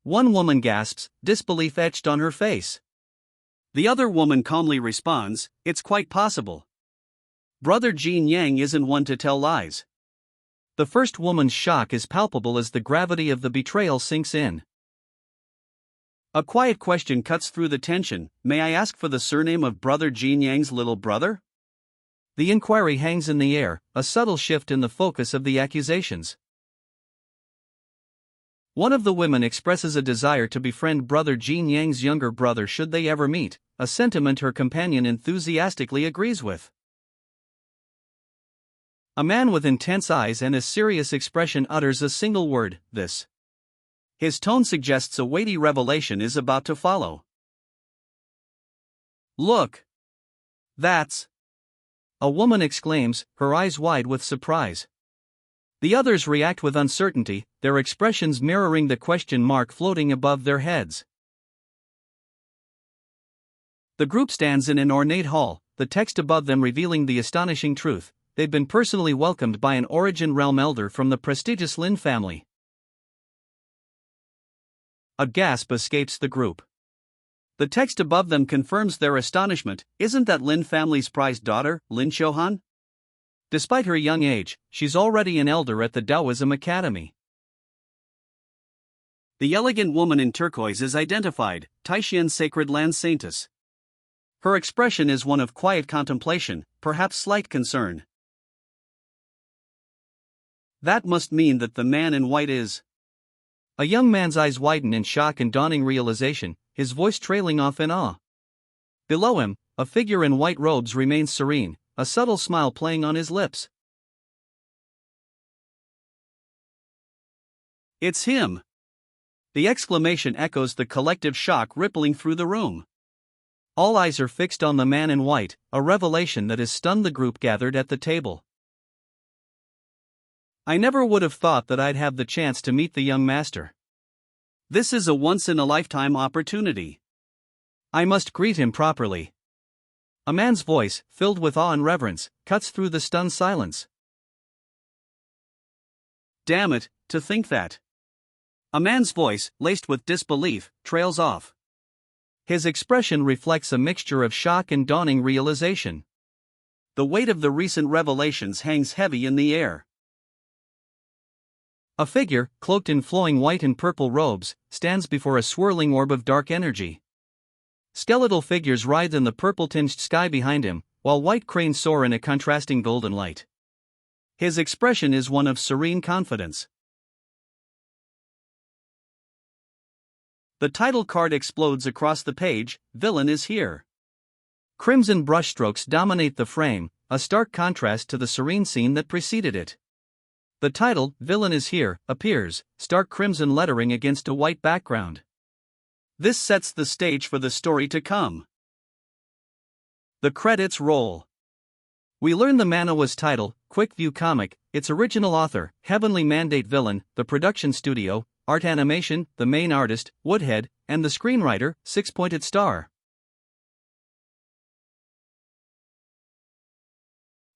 One woman gasps, disbelief etched on her face. The other woman calmly responds, "It's quite possible. Brother Jin Yang isn't one to tell lies." The first woman's shock is palpable as the gravity of the betrayal sinks in. A quiet question cuts through the tension. "May I ask for the surname of Brother Jin Yang's little brother?" The inquiry hangs in the air, a subtle shift in the focus of the accusations. One of the women expresses a desire to befriend Brother Jin Yang's younger brother should they ever meet, a sentiment her companion enthusiastically agrees with. A man with intense eyes and a serious expression utters a single word, "This." His tone suggests a weighty revelation is about to follow. "Look! That's..." a woman exclaims, her eyes wide with surprise. The others react with uncertainty, their expressions mirroring the question mark floating above their heads. The group stands in an ornate hall, the text above them revealing the astonishing truth: they've been personally welcomed by an Origin Realm elder from the prestigious Lin family. A gasp escapes the group. The text above them confirms their astonishment. Isn't that Lin family's prized daughter, Lin Xiuhan? Despite her young age, she's already an elder at the Taoism Academy. The elegant woman in turquoise is identified, Taishian's Sacred Land Saintess. Her expression is one of quiet contemplation, perhaps slight concern. That must mean that the man in white is... A young man's eyes widen in shock and dawning realization, his voice trailing off in awe. Below him, a figure in white robes remains serene, a subtle smile playing on his lips. "It's him!" The exclamation echoes the collective shock rippling through the room. All eyes are fixed on the man in white, a revelation that has stunned the group gathered at the table. "I never would have thought that I'd have the chance to meet the young master. This is a once-in-a-lifetime opportunity. I must greet him properly. A man's voice, filled with awe and reverence, cuts through the stunned silence. Damn it, to think that. A man's voice, laced with disbelief, trails off. His expression reflects a mixture of shock and dawning realization. The weight of the recent revelations hangs heavy in the air. A figure, cloaked in flowing white and purple robes, stands before a swirling orb of dark energy. Skeletal figures writhe in the purple-tinged sky behind him, while white cranes soar in a contrasting golden light. His expression is one of serene confidence. The title card explodes across the page, "Villain is here." Crimson brushstrokes dominate the frame, a stark contrast to the serene scene that preceded it. The title, "Villain is Here," appears, stark crimson lettering against a white background. This sets the stage for the story to come. The credits roll. We learn the manhwa's title, Quick View Comic, its original author, Heavenly Mandate Villain, the production studio, Art Animation, the main artist, Woodhead, and the screenwriter, Six-Pointed Star.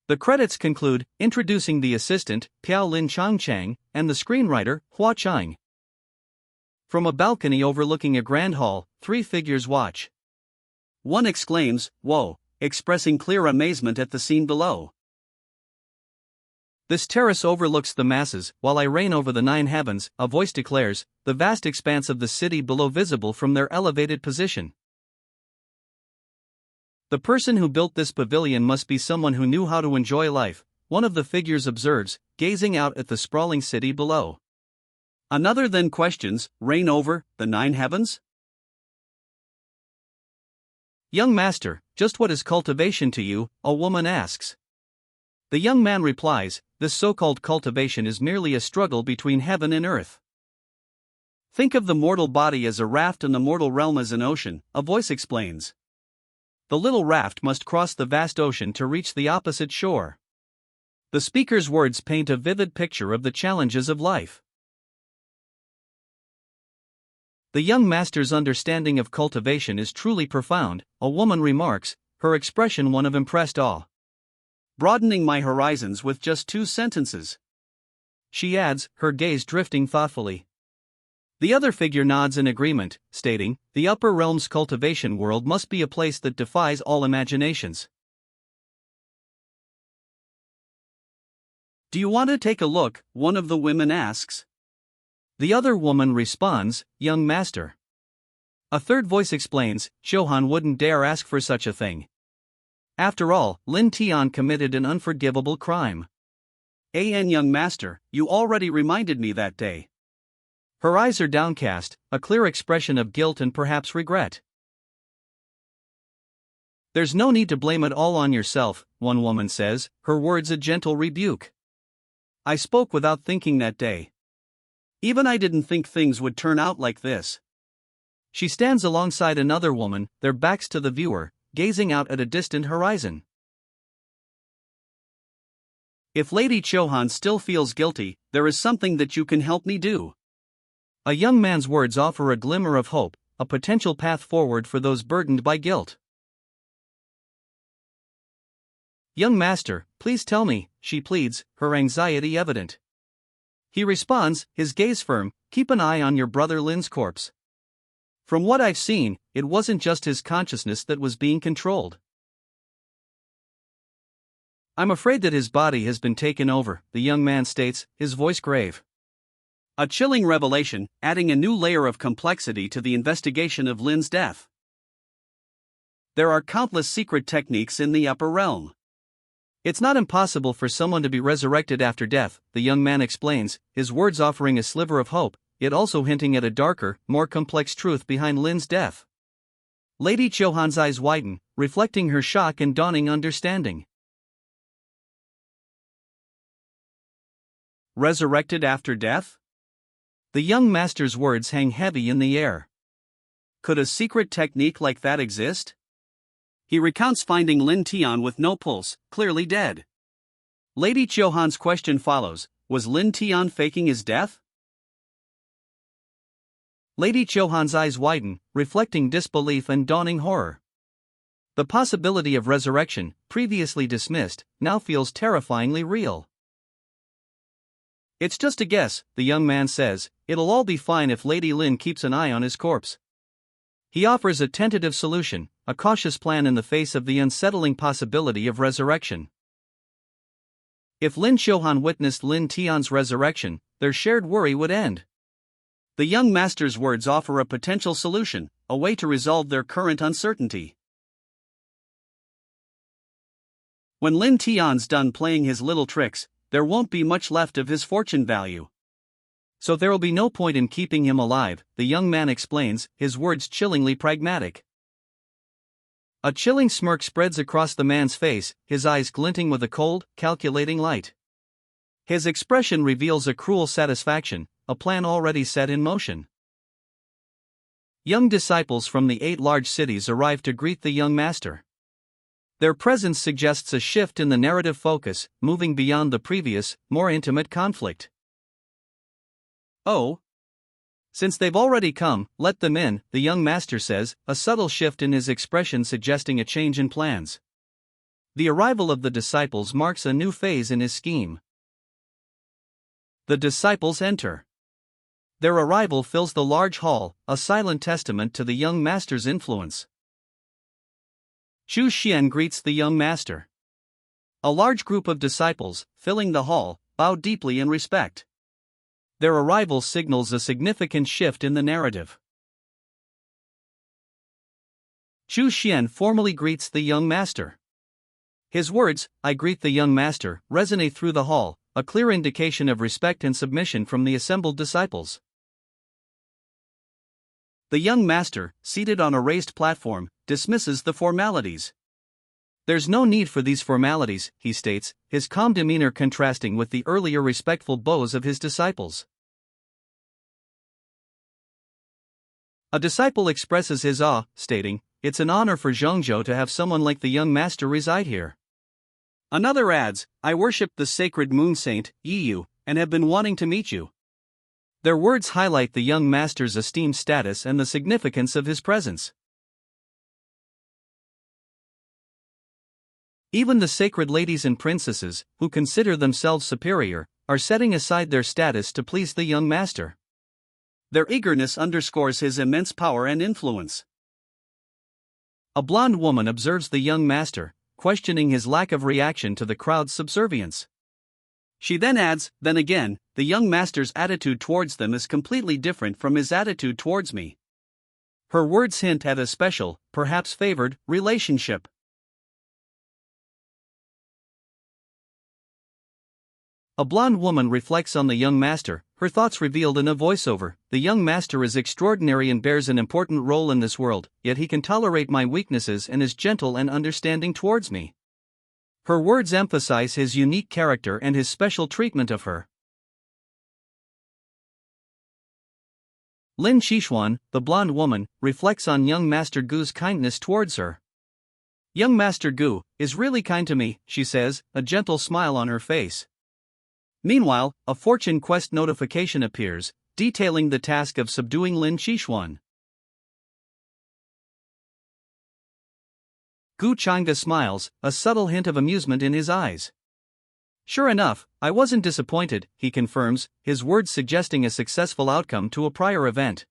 The credits conclude, introducing the assistant, Piao Lin Changchang, and the screenwriter, Hua Chang. From a balcony overlooking a grand hall, three figures watch. One exclaims, "Whoa," expressing clear amazement at the scene below. "This terrace overlooks the masses, while I reign over the nine heavens," a voice declares, the vast expanse of the city below visible from their elevated position. "The person who built this pavilion must be someone who knew how to enjoy life," one of the figures observes, gazing out at the sprawling city below. Another then questions, "Reign over the nine heavens?" "Young master, just what is cultivation to you?" a woman asks. The young man replies, "This so-called cultivation is merely a struggle between heaven and earth." "Think of the mortal body as a raft and the mortal realm as an ocean," a voice explains. "The little raft must cross the vast ocean to reach the opposite shore." The speaker's words paint a vivid picture of the challenges of life. "The young master's understanding of cultivation is truly profound," a woman remarks, her expression one of impressed awe. "Broadening my horizons with just 2 sentences." She adds, her gaze drifting thoughtfully. The other figure nods in agreement, stating, "The upper realm's cultivation world must be a place that defies all imaginations." "Do you want to take a look?" one of the women asks. The other woman responds, "Young master." A third voice explains, "Shohan wouldn't dare ask for such a thing. After all, Lin Tian committed an unforgivable crime." Young master, you already reminded me that day." Her eyes are downcast, a clear expression of guilt and perhaps regret. "There's no need to blame it all on yourself," one woman says, her words a gentle rebuke. "I spoke without thinking that day. Even I didn't think things would turn out like this." She stands alongside another woman, their backs to the viewer, gazing out at a distant horizon. "If Lady Chohan still feels guilty, there is something that you can help me do." A young man's words offer a glimmer of hope, a potential path forward for those burdened by guilt. "Young master, please tell me," she pleads, her anxiety evident. He responds, his gaze firm, "Keep an eye on your brother Lin's corpse. From what I've seen, it wasn't just his consciousness that was being controlled. I'm afraid that his body has been taken over," the young man states, his voice grave. A chilling revelation, adding a new layer of complexity to the investigation of Lin's death. There are countless secret techniques in the upper realm. "It's not impossible for someone to be resurrected after death," the young man explains, his words offering a sliver of hope, yet also hinting at a darker, more complex truth behind Lin's death. Lady Chohan's eyes widen, reflecting her shock and dawning understanding. Resurrected after death? The young master's words hang heavy in the air. Could a secret technique like that exist? He recounts finding Lin Tian with no pulse, clearly dead. Lady Chohan's question follows, was Lin Tian faking his death? Lady Chohan's eyes widen, reflecting disbelief and dawning horror. The possibility of resurrection, previously dismissed, now feels terrifyingly real. It's just a guess, the young man says. It'll all be fine if Lady Lin keeps an eye on his corpse. He offers a tentative solution, a cautious plan in the face of the unsettling possibility of resurrection. If Lin Xiuhan witnessed Lin Tian's resurrection, their shared worry would end. The young master's words offer a potential solution, a way to resolve their current uncertainty. When Lin Tian's done playing his little tricks, there won't be much left of his fortune value. So there'll be no point in keeping him alive, the young man explains, his words chillingly pragmatic. A chilling smirk spreads across the man's face, his eyes glinting with a cold, calculating light. His expression reveals a cruel satisfaction, a plan already set in motion. Young disciples from the 8 large cities arrive to greet the young master. Their presence suggests a shift in the narrative focus, moving beyond the previous, more intimate conflict. Oh. Since they've already come, let them in, the young master says, a subtle shift in his expression suggesting a change in plans. The arrival of the disciples marks a new phase in his scheme. The disciples enter. Their arrival fills the large hall, a silent testament to the young master's influence. Chu Xian greets the young master. A large group of disciples, filling the hall, bow deeply in respect. Their arrival signals a significant shift in the narrative. Chu Xian formally greets the young master. His words, "I greet the young master," resonate through the hall, a clear indication of respect and submission from the assembled disciples. The young master, seated on a raised platform, dismisses the formalities. There's no need for these formalities, he states, his calm demeanor contrasting with the earlier respectful bows of his disciples. A disciple expresses his awe, stating, "It's an honor for Zhongzhou to have someone like the young master reside here." Another adds, "I worship the sacred moon saint, Yiyu, and have been wanting to meet you." Their words highlight the young master's esteemed status and the significance of his presence. Even the sacred ladies and princesses, who consider themselves superior, are setting aside their status to please the young master. Their eagerness underscores his immense power and influence. A blonde woman observes the young master, questioning his lack of reaction to the crowd's subservience. She then adds, "Then again, the young master's attitude towards them is completely different from his attitude towards me." Her words hint at a special, perhaps favored, relationship. A blonde woman reflects on the young master, her thoughts revealed in a voiceover. "The young master is extraordinary and bears an important role in this world, yet he can tolerate my weaknesses and is gentle and understanding towards me." Her words emphasize his unique character and his special treatment of her. Lin Xishuan, the blonde woman, reflects on young Master Gu's kindness towards her. "Young Master Gu is really kind to me," she says, a gentle smile on her face. Meanwhile, a fortune quest notification appears, detailing the task of subduing Lin Xishuan. Gu Chang'e smiles, a subtle hint of amusement in his eyes. "Sure enough, I wasn't disappointed," he confirms, his words suggesting a successful outcome to a prior event.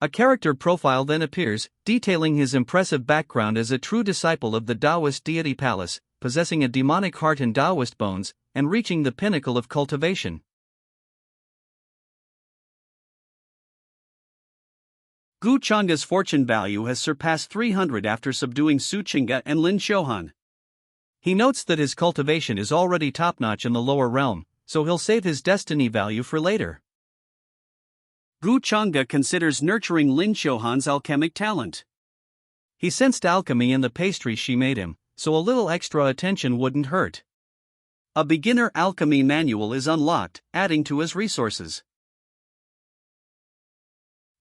A character profile then appears, detailing his impressive background as a true disciple of the Taoist deity Palace, possessing a demonic heart and Taoist bones, and reaching the pinnacle of cultivation. Gu Chang'e's fortune value has surpassed 300 after subduing Su Qingge and Lin Xiuhan. He notes that his cultivation is already top-notch in the lower realm, so he'll save his destiny value for later. Gu Chang'e considers nurturing Lin Xiuhan's alchemic talent. He sensed alchemy in the pastries she made him, so a little extra attention wouldn't hurt. A beginner alchemy manual is unlocked, adding to his resources.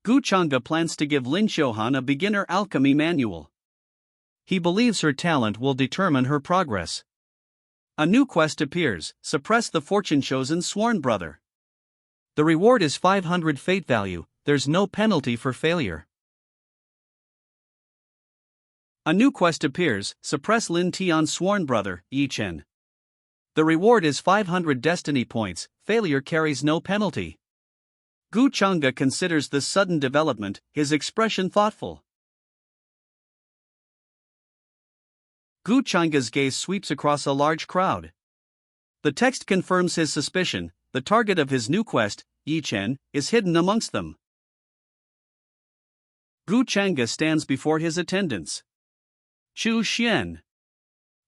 Gu Chang'e plans to give Lin Xiuhan a beginner alchemy manual. He believes her talent will determine her progress. A new quest appears, suppress the fortune chosen's sworn brother. The reward is 500 fate value, there's no penalty for failure. A new quest appears: suppress Lin Tian's sworn brother, Yi Chen. The reward is 500 destiny points, failure carries no penalty. Gu Chang'e considers this sudden development, his expression thoughtful. Gu Chang'e's gaze sweeps across a large crowd. The text confirms his suspicion: the target of his new quest, Yi Chen, is hidden amongst them. Gu Chang'e stands before his attendants. Chu Xian.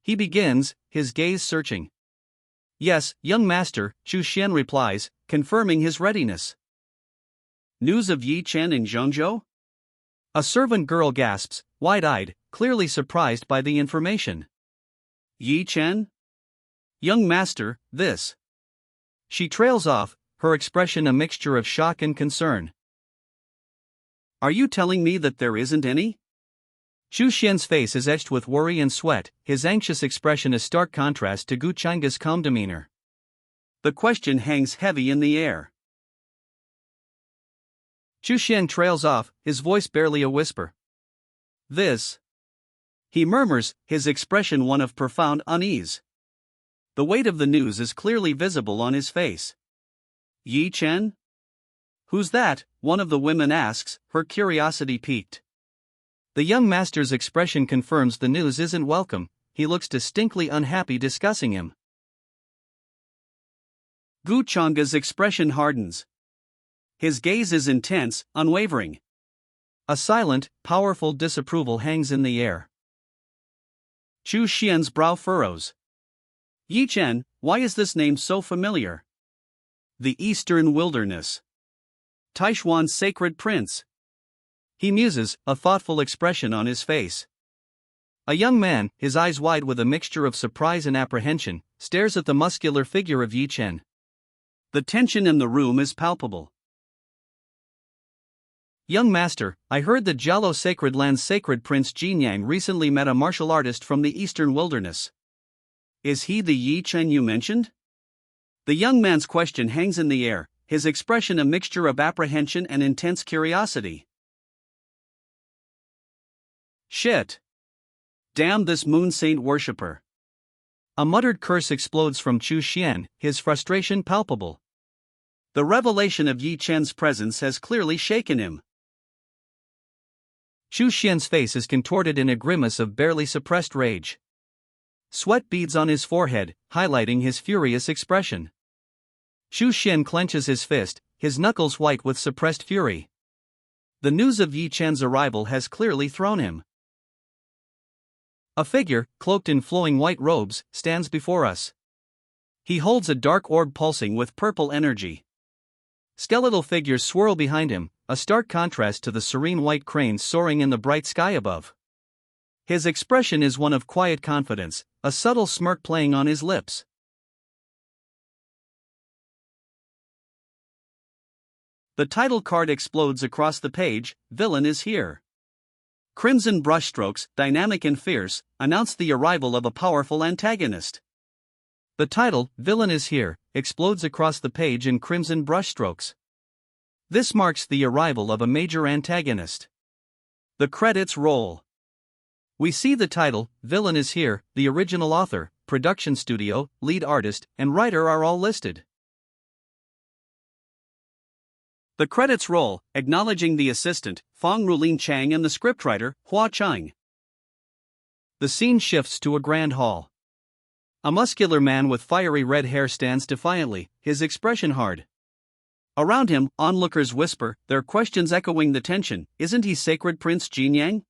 He begins, his gaze searching. Yes, young master, Chu Xian replies, confirming his readiness. News of Yi Chen in Zhengzhou? A servant girl gasps, wide-eyed, clearly surprised by the information. Yi Chen? Young master, this. She trails off, her expression a mixture of shock and concern. Are you telling me that there isn't any? Chu Xian's face is etched with worry and sweat, his anxious expression a stark contrast to Gu Chang'e's calm demeanor. The question hangs heavy in the air. Chu Xian trails off, his voice barely a whisper. This. He murmurs, his expression one of profound unease. The weight of the news is clearly visible on his face. Yi Chen? Who's that? One of the women asks, her curiosity piqued. The young master's expression confirms the news isn't welcome, he looks distinctly unhappy discussing him. Gu Chang'e's expression hardens. His gaze is intense, unwavering. A silent, powerful disapproval hangs in the air. Chu Xian's brow furrows. Yi Chen, why is this name so familiar? The Eastern Wilderness. Taishuan's sacred prince. He muses, a thoughtful expression on his face. A young man, his eyes wide with a mixture of surprise and apprehension, stares at the muscular figure of Yi Chen. The tension in the room is palpable. Young master, I heard that Jialo Sacred Land's sacred prince Jinyang recently met a martial artist from the Eastern Wilderness. Is he the Yi Chen you mentioned? The young man's question hangs in the air, his expression a mixture of apprehension and intense curiosity. Shit. Damn this moon saint worshipper. A muttered curse explodes from Chu Xian, his frustration palpable. The revelation of Yi Chen's presence has clearly shaken him. Chu Xian's face is contorted in a grimace of barely suppressed rage. Sweat beads on his forehead, highlighting his furious expression. Chu Xian clenches his fist, his knuckles white with suppressed fury. The news of Yi Chen's arrival has clearly thrown him. A figure, cloaked in flowing white robes, stands before us. He holds a dark orb pulsing with purple energy. Skeletal figures swirl behind him, a stark contrast to the serene white cranes soaring in the bright sky above. His expression is one of quiet confidence, a subtle smirk playing on his lips. The title card explodes across the page, Villain is here. Crimson brushstrokes, dynamic and fierce, announce the arrival of a powerful antagonist. The title, Villain is here, explodes across the page in crimson brushstrokes. This marks the arrival of a major antagonist. The credits roll. We see the title, Villain is here, the original author, production studio, lead artist, and writer are all listed. The credits roll, acknowledging the assistant, Fong Rulin Chang, and the scriptwriter, Hua Chang. The scene shifts to a grand hall. A muscular man with fiery red hair stands defiantly, his expression hard. Around him, onlookers whisper, their questions echoing the tension. Isn't he sacred Prince Jinyang?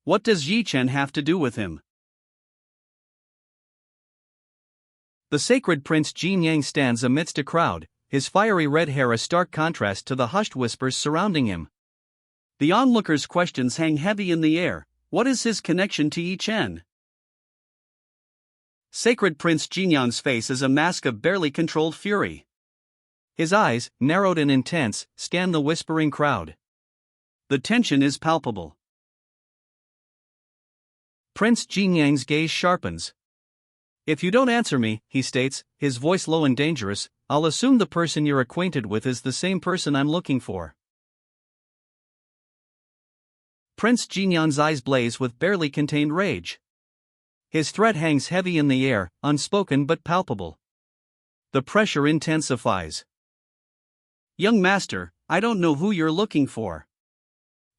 What does Yi Chen have to do with him? The sacred Prince Jinyang stands amidst a crowd, his fiery red hair a stark contrast to the hushed whispers surrounding him. The onlookers' questions hang heavy in the air. What is his connection to Yi Chen? Sacred Prince Jinyang's face is a mask of barely controlled fury. His eyes, narrowed and intense, scan the whispering crowd. The tension is palpable. Prince Jinyang's gaze sharpens. If you don't answer me, he states, his voice low and dangerous, I'll assume the person you're acquainted with is the same person I'm looking for. Prince Jinyang's eyes blaze with barely contained rage. His threat hangs heavy in the air, unspoken but palpable. The pressure intensifies. Young master, I don't know who you're looking for.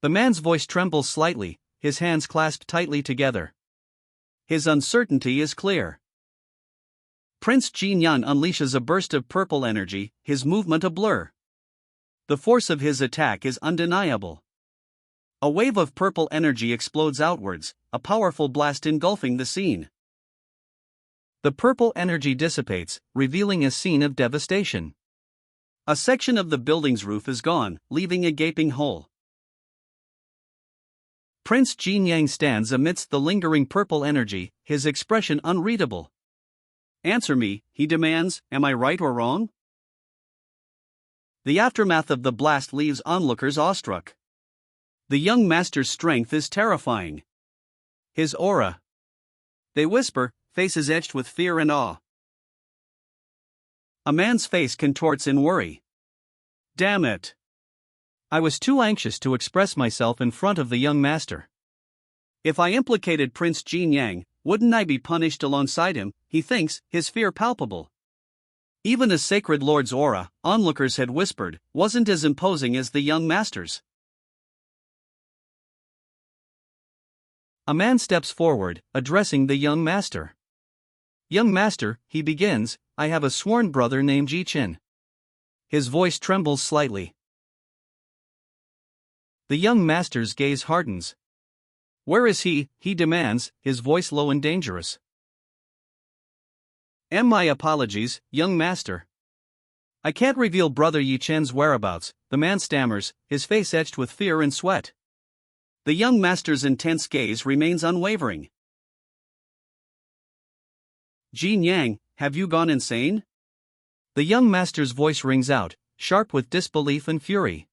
The man's voice trembles slightly, his hands clasped tightly together. His uncertainty is clear. Prince Jinyang unleashes a burst of purple energy, his movement a blur. The force of his attack is undeniable. A wave of purple energy explodes outwards, a powerful blast engulfing the scene. The purple energy dissipates, revealing a scene of devastation. A section of the building's roof is gone, leaving a gaping hole. Prince Jinyang stands amidst the lingering purple energy, his expression unreadable. Answer me, he demands, am I right or wrong? The aftermath of the blast leaves onlookers awestruck. The young master's strength is terrifying. His aura. They whisper, faces etched with fear and awe. A man's face contorts in worry. Damn it! I was too anxious to express myself in front of the young master. If I implicated Prince Jinyang, wouldn't I be punished alongside him, he thinks, his fear palpable. Even a sacred lord's aura, onlookers had whispered, wasn't as imposing as the young master's. A man steps forward, addressing the young master. Young master, he begins, I have a sworn brother named Yi-Chin. His voice trembles slightly. The young master's gaze hardens. Where is he demands, his voice low and dangerous. My apologies, young master. I can't reveal brother Yi-Chen's whereabouts, the man stammers, his face etched with fear and sweat. The young master's intense gaze remains unwavering. Jinyang, have you gone insane? The young master's voice rings out, sharp with disbelief and fury.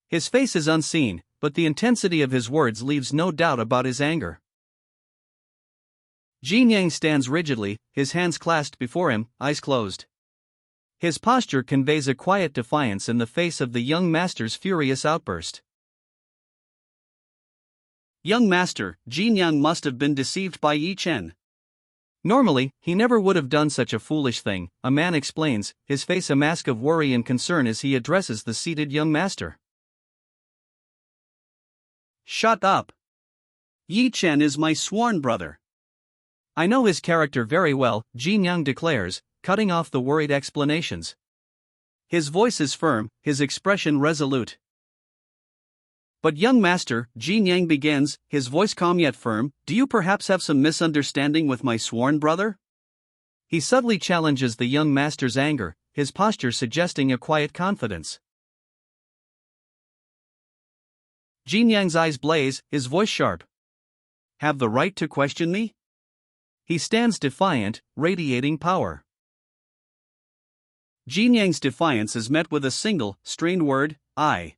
His face is unseen, but the intensity of his words leaves no doubt about his anger. Jinyang stands rigidly, his hands clasped before him, eyes closed. His posture conveys a quiet defiance in the face of the young master's furious outburst. Young master, Jinyang must have been deceived by Yi-Chen. Normally, he never would have done such a foolish thing, a man explains, his face a mask of worry and concern as he addresses the seated young master. Shut up. Yi-Chen is my sworn brother. I know his character very well, Jinyang declares, cutting off the worried explanations. His voice is firm, his expression resolute. But young master, Jinyang begins, his voice calm yet firm, do you perhaps have some misunderstanding with my sworn brother? He subtly challenges the young master's anger, his posture suggesting a quiet confidence. Jinyang's eyes blaze, his voice sharp. Have the right to question me? He stands defiant, radiating power. Jinyang's defiance is met with a single, strained word, I.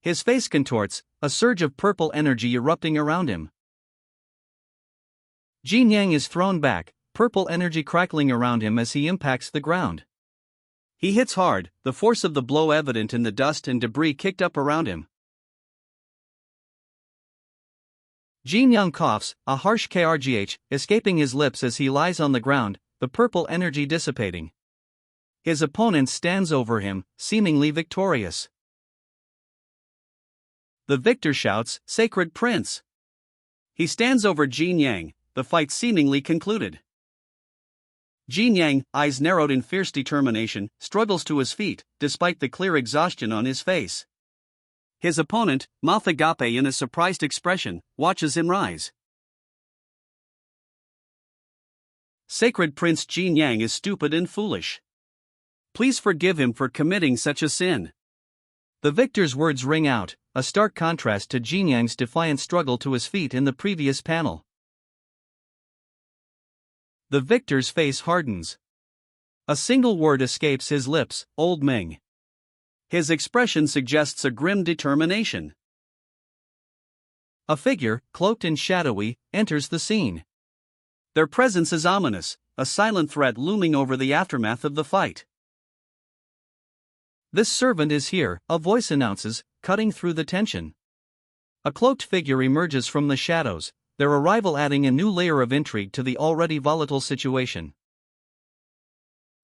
His face contorts, a surge of purple energy erupting around him. Jinyang is thrown back, purple energy crackling around him as he impacts the ground. He hits hard, the force of the blow evident in the dust and debris kicked up around him. Jinyang coughs, a harsh krgh, escaping his lips as he lies on the ground, the purple energy dissipating. His opponent stands over him, seemingly victorious. The victor shouts, Sacred Prince! He stands over Jinyang, the fight seemingly concluded. Jinyang, eyes narrowed in fierce determination, struggles to his feet, despite the clear exhaustion on his face. His opponent, mouth agape in a surprised expression, watches him rise. Sacred Prince Jinyang is stupid and foolish. Please forgive him for committing such a sin. The victor's words ring out, a stark contrast to Jinyang's defiant struggle to his feet in the previous panel. The victor's face hardens. A single word escapes his lips, Old Ming. His expression suggests a grim determination. A figure, cloaked and shadowy, enters the scene. Their presence is ominous, a silent threat looming over the aftermath of the fight. This servant is here, a voice announces, cutting through the tension. A cloaked figure emerges from the shadows, their arrival adding a new layer of intrigue to the already volatile situation.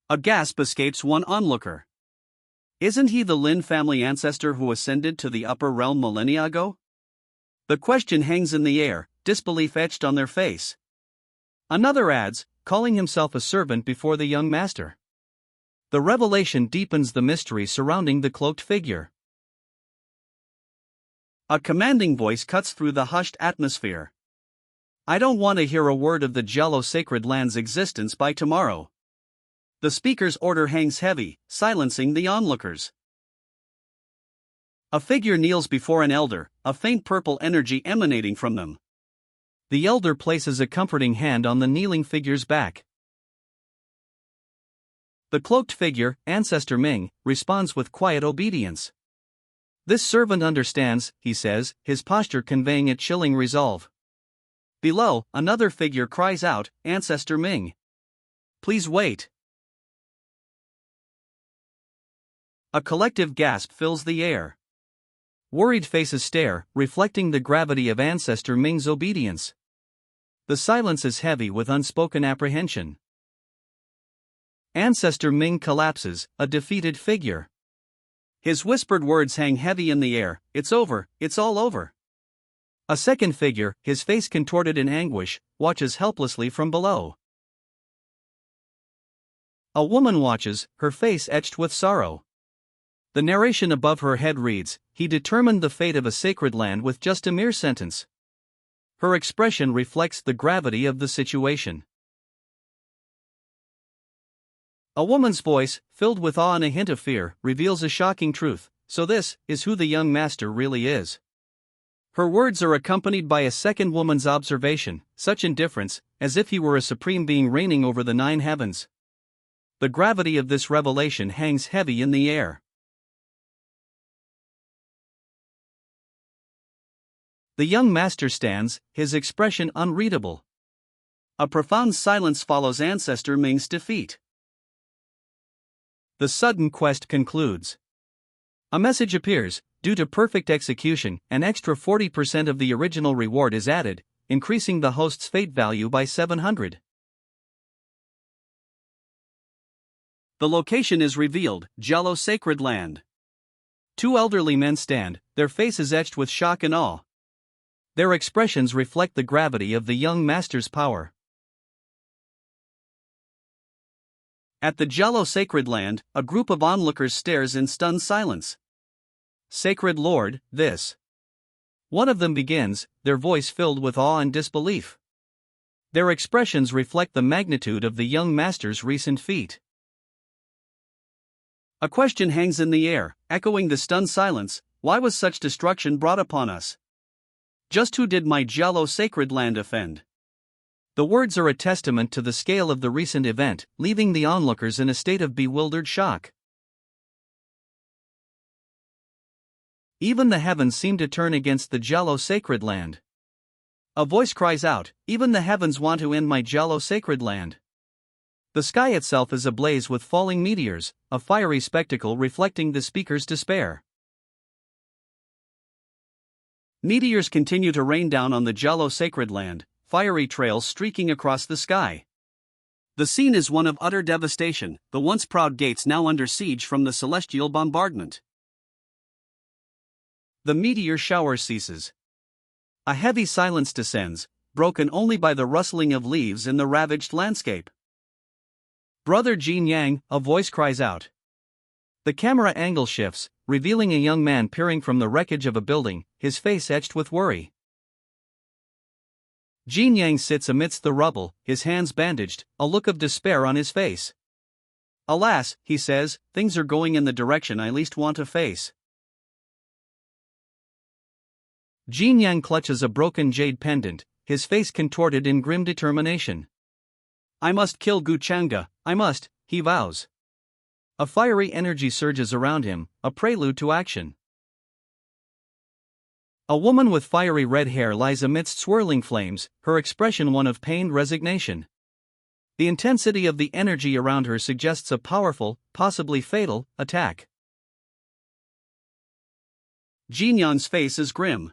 A gasp escapes one onlooker. Isn't he the Lin family ancestor who ascended to the upper realm millennia ago? The question hangs in the air, disbelief etched on their face. Another adds, calling himself a servant before the young master. The revelation deepens the mystery surrounding the cloaked figure. A commanding voice cuts through the hushed atmosphere. I don't want to hear a word of the Jello sacred land's existence by tomorrow. The speaker's order hangs heavy, silencing the onlookers. A figure kneels before an elder, a faint purple energy emanating from them. The elder places a comforting hand on the kneeling figure's back. The cloaked figure, Ancestor Ming, responds with quiet obedience. This servant understands, he says, his posture conveying a chilling resolve. Below, another figure cries out, Ancestor Ming. Please wait. A collective gasp fills the air. Worried faces stare, reflecting the gravity of Ancestor Ming's obedience. The silence is heavy with unspoken apprehension. Ancestor Ming collapses, a defeated figure. His whispered words hang heavy in the air, it's over, it's all over. A second figure, his face contorted in anguish, watches helplessly from below. A woman watches, her face etched with sorrow. The narration above her head reads, he determined the fate of a sacred land with just a mere sentence. Her expression reflects the gravity of the situation. A woman's voice, filled with awe and a hint of fear, reveals a shocking truth. So this is who the young master really is. Her words are accompanied by a second woman's observation, such indifference, as if he were a supreme being reigning over the 9 heavens. The gravity of this revelation hangs heavy in the air. The young master stands, his expression unreadable. A profound silence follows Ancestor Ming's defeat. The sudden quest concludes. A message appears, due to perfect execution, an extra 40% of the original reward is added, increasing the host's fate value by 700. The location is revealed, Jello Sacred Land. 2 elderly men stand, their faces etched with shock and awe. Their expressions reflect the gravity of the young master's power. At the Jello Sacred Land, a group of onlookers stares in stunned silence. Sacred Lord, this. One of them begins, their voice filled with awe and disbelief. Their expressions reflect the magnitude of the young master's recent feat. A question hangs in the air, echoing the stunned silence. Why was such destruction brought upon us? Just who did my Jello Sacred Land offend? The words are a testament to the scale of the recent event, leaving the onlookers in a state of bewildered shock. Even the heavens seem to turn against the Jello Sacred Land. A voice cries out, even the heavens want to end my Jello Sacred Land. The sky itself is ablaze with falling meteors, a fiery spectacle reflecting the speaker's despair. Meteors continue to rain down on the Jello Sacred Land, fiery trails streaking across the sky. The scene is one of utter devastation, the once proud gates now under siege from the celestial bombardment. The meteor shower ceases. A heavy silence descends, broken only by the rustling of leaves in the ravaged landscape. Brother Jin Yang, a voice cries out. The camera angle shifts, revealing a young man peering from the wreckage of a building, his face etched with worry. Jin Yang sits amidst the rubble, his hands bandaged, a look of despair on his face. Alas, he says, things are going in the direction I least want to face. Jin Yang clutches a broken jade pendant, his face contorted in grim determination. I must kill Gu Changa, I must, he vows. A fiery energy surges around him, a prelude to action. A woman with fiery red hair lies amidst swirling flames, her expression one of pained resignation. The intensity of the energy around her suggests a powerful, possibly fatal, attack. Jin Yang's face is grim.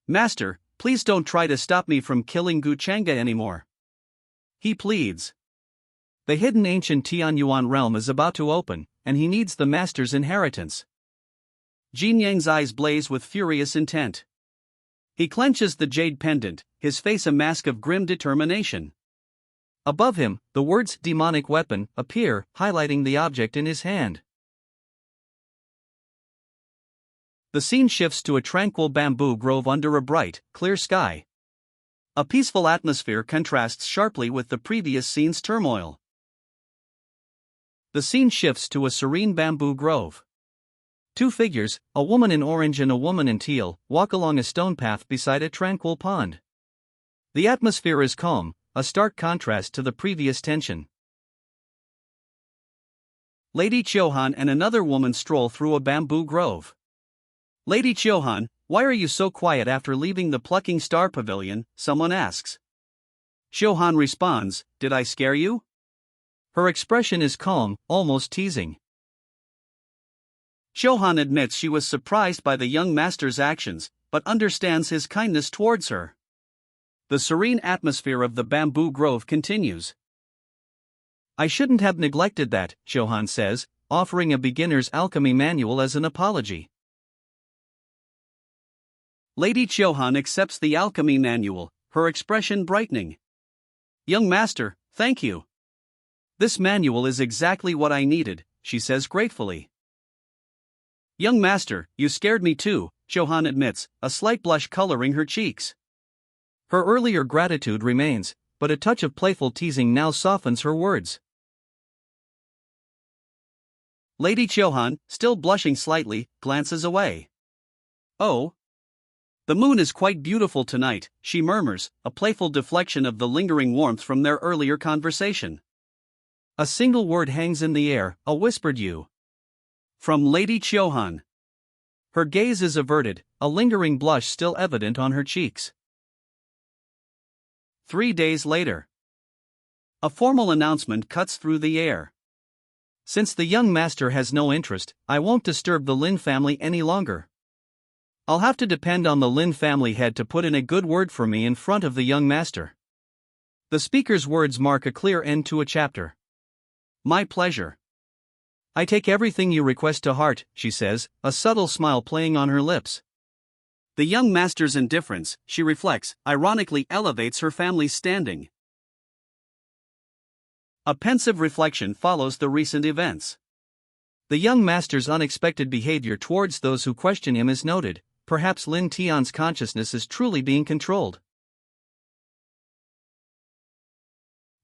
Master, please don't try to stop me from killing Guchanga anymore. He pleads. The hidden ancient Tianyuan realm is about to open, and he needs the master's inheritance. Jin Yang's eyes blaze with furious intent. He clenches the jade pendant, his face a mask of grim determination. Above him, the words demonic weapon appear, highlighting the object in his hand. The scene shifts to a tranquil bamboo grove under a bright, clear sky. A peaceful atmosphere contrasts sharply with the previous scene's turmoil. The scene shifts to a serene bamboo grove. Two figures, a woman in orange and a woman in teal, walk along a stone path beside a tranquil pond. The atmosphere is calm, a stark contrast to the previous tension. Lady Chiohan and another woman stroll through a bamboo grove. Lady Chiohan, why are you so quiet after leaving the Plucking Star Pavilion? Someone asks. Chiohan responds, did I scare you? Her expression is calm, almost teasing. Chiohan admits she was surprised by the young master's actions, but understands his kindness towards her. The serene atmosphere of the bamboo grove continues. I shouldn't have neglected that, Chiohan says, offering a beginner's alchemy manual as an apology. Lady Chiohan accepts the alchemy manual, her expression brightening. Young master, thank you. This manual is exactly what I needed, she says gratefully. Young master, you scared me too, Chiohan admits, a slight blush coloring her cheeks. Her earlier gratitude remains, but a touch of playful teasing now softens her words. Lady Chiohan, still blushing slightly, glances away. Oh. The moon is quite beautiful tonight, she murmurs, a playful deflection of the lingering warmth from their earlier conversation. A single word hangs in the air, a whispered you. From Lady Chiohan. Her gaze is averted, a lingering blush still evident on her cheeks. 3 days later. A formal announcement cuts through the air. Since the young master has no interest, I won't disturb the Lin family any longer. I'll have to depend on the Lin family head to put in a good word for me in front of the young master. The speaker's words mark a clear end to a chapter. My pleasure. I take everything you request to heart, she says, a subtle smile playing on her lips. The young master's indifference, she reflects, ironically elevates her family's standing. A pensive reflection follows the recent events. The young master's unexpected behavior towards those who question him is noted. Perhaps Lin Tian's consciousness is truly being controlled.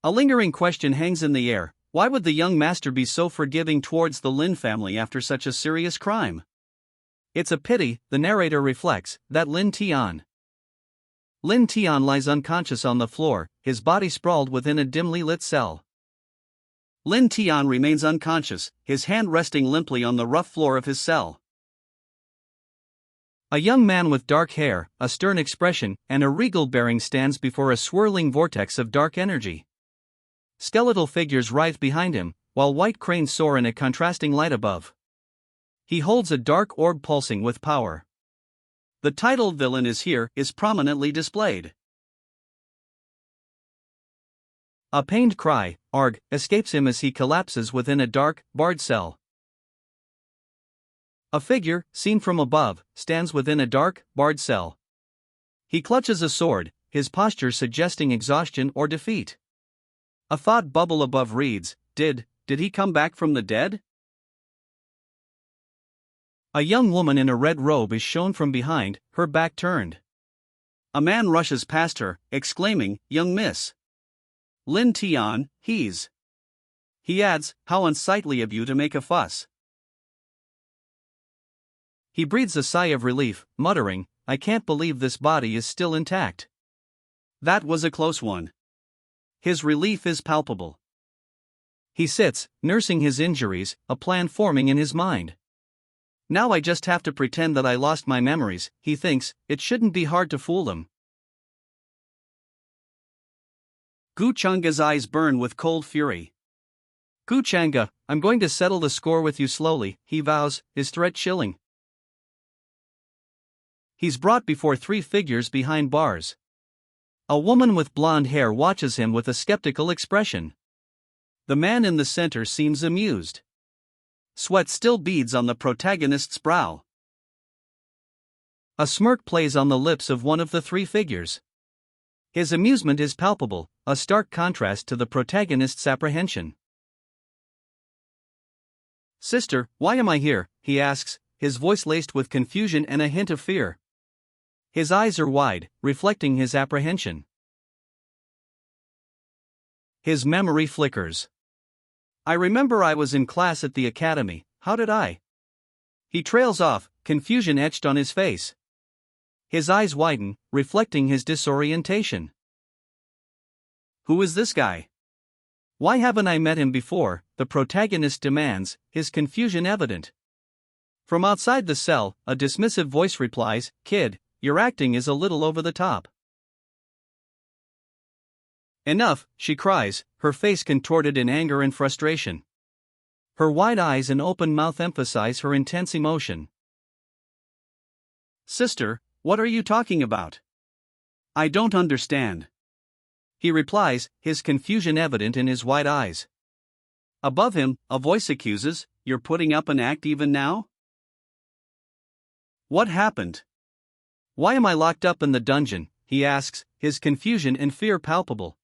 A lingering question hangs in the air. Why would the young master be so forgiving towards the Lin family after such a serious crime? It's a pity, the narrator reflects, that Lin Tian lies unconscious on the floor, his body sprawled within a dimly lit cell. Lin Tian remains unconscious, his hand resting limply on the rough floor of his cell. A young man with dark hair, a stern expression, and a regal bearing stands before a swirling vortex of dark energy. Skeletal figures writhe behind him, while white cranes soar in a contrasting light above. He holds a dark orb pulsing with power. The titled villain is prominently displayed. A pained cry, arg, escapes him as he collapses within a dark, barred cell. A figure, seen from above, stands within a dark, barred cell. He clutches a sword, his posture suggesting exhaustion or defeat. A thought bubble above reads, Did he come back from the dead? A young woman in a red robe is shown from behind, her back turned. A man rushes past her, exclaiming, Young miss. Lin Tian, he's. He adds, How unsightly of you to make a fuss. He breathes a sigh of relief, muttering, I can't believe this body is still intact. That was a close one. His relief is palpable. He sits, nursing his injuries, a plan forming in his mind. Now I just have to pretend that I lost my memories, he thinks, it shouldn't be hard to fool them. Gu Changa's eyes burn with cold fury. Gu Changa, I'm going to settle the score with you slowly, he vows, his threat chilling. He's brought before three figures behind bars. A woman with blonde hair watches him with a skeptical expression. The man in the center seems amused. Sweat still beads on the protagonist's brow. A smirk plays on the lips of one of the three figures. His amusement is palpable, a stark contrast to the protagonist's apprehension. "Sister, why am I here?" he asks, his voice laced with confusion and a hint of fear. His eyes are wide, reflecting his apprehension. His memory flickers. "I remember I was in class at the academy, how did I?" He trails off, confusion etched on his face. His eyes widen, reflecting his disorientation. "Who is this guy? Why haven't I met him before?" the protagonist demands, his confusion evident. From outside the cell, a dismissive voice replies, "Kid, your acting is a little over the top." "Enough," she cries, her face contorted in anger and frustration. Her wide eyes and open mouth emphasize her intense emotion. "Sister, what are you talking about? I don't understand." He replies, his confusion evident in his wide eyes. Above him, a voice accuses, "You're putting up an act even now? What happened? Why am I locked up in the dungeon?" he asks, his confusion and fear palpable.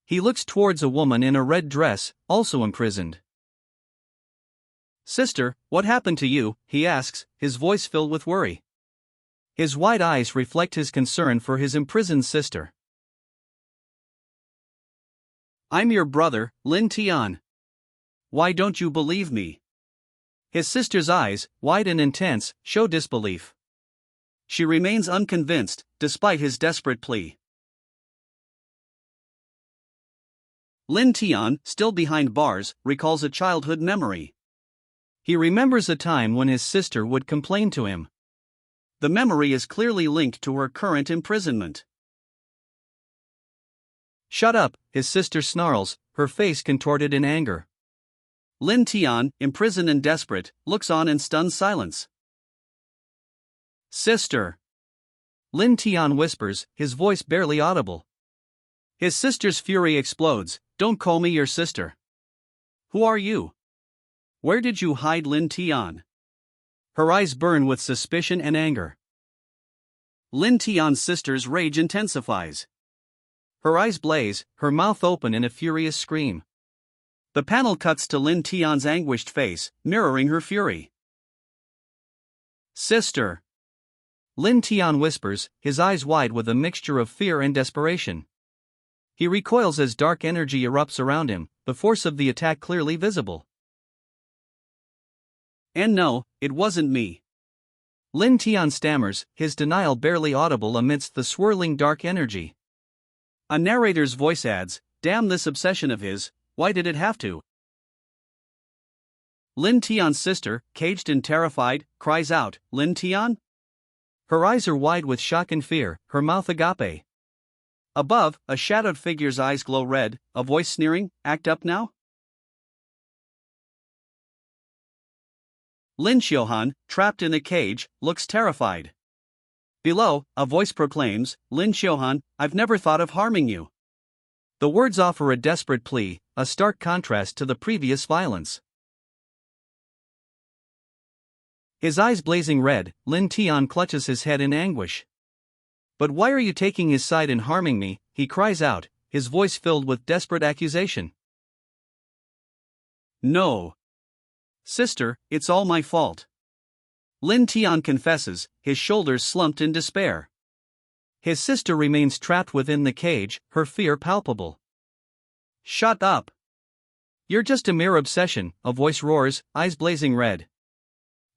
He looks towards a woman in a red dress, also imprisoned. "Sister, what happened to you?" he asks, his voice filled with worry. His wide eyes reflect his concern for his imprisoned sister. "I'm your brother, Lin Tian. Why don't you believe me?" His sister's eyes, wide and intense, show disbelief. She remains unconvinced, despite his desperate plea. Lin Tian, still behind bars, recalls a childhood memory. He remembers a time when his sister would complain to him. The memory is clearly linked to her current imprisonment. "Shut up," his sister snarls, her face contorted in anger. Lin Tian, imprisoned and desperate, looks on in stunned silence. "Sister!" Lin Tian whispers, his voice barely audible. His sister's fury explodes. "Don't call me your sister. Who are you? Where did you hide Lin Tian?" Her eyes burn with suspicion and anger. Lin Tian's sister's rage intensifies. Her eyes blaze, her mouth open in a furious scream. The panel cuts to Lin Tian's anguished face, mirroring her fury. "Sister!" Lin Tian whispers, his eyes wide with a mixture of fear and desperation. He recoils as dark energy erupts around him, the force of the attack clearly visible. "And no, it wasn't me." Lin Tian stammers, his denial barely audible amidst the swirling dark energy. A narrator's voice adds, "Damn this obsession of his, why did it have to?" Lin Tian's sister, caged and terrified, cries out, "Lin Tian?" Her eyes are wide with shock and fear, her mouth agape. Above, a shadowed figure's eyes glow red, a voice sneering, "Act up now?" Lin Xiuhan, trapped in a cage, looks terrified. Below, a voice proclaims, "Lin Xiuhan, I've never thought of harming you." The words offer a desperate plea, a stark contrast to the previous violence. His eyes blazing red, Lin Tian clutches his head in anguish. "But why are you taking his side and harming me?" he cries out, his voice filled with desperate accusation. "No. Sister, it's all my fault." Lin Tian confesses, his shoulders slumped in despair. His sister remains trapped within the cage, her fear palpable. "Shut up! You're just a mere obsession," a voice roars, eyes blazing red.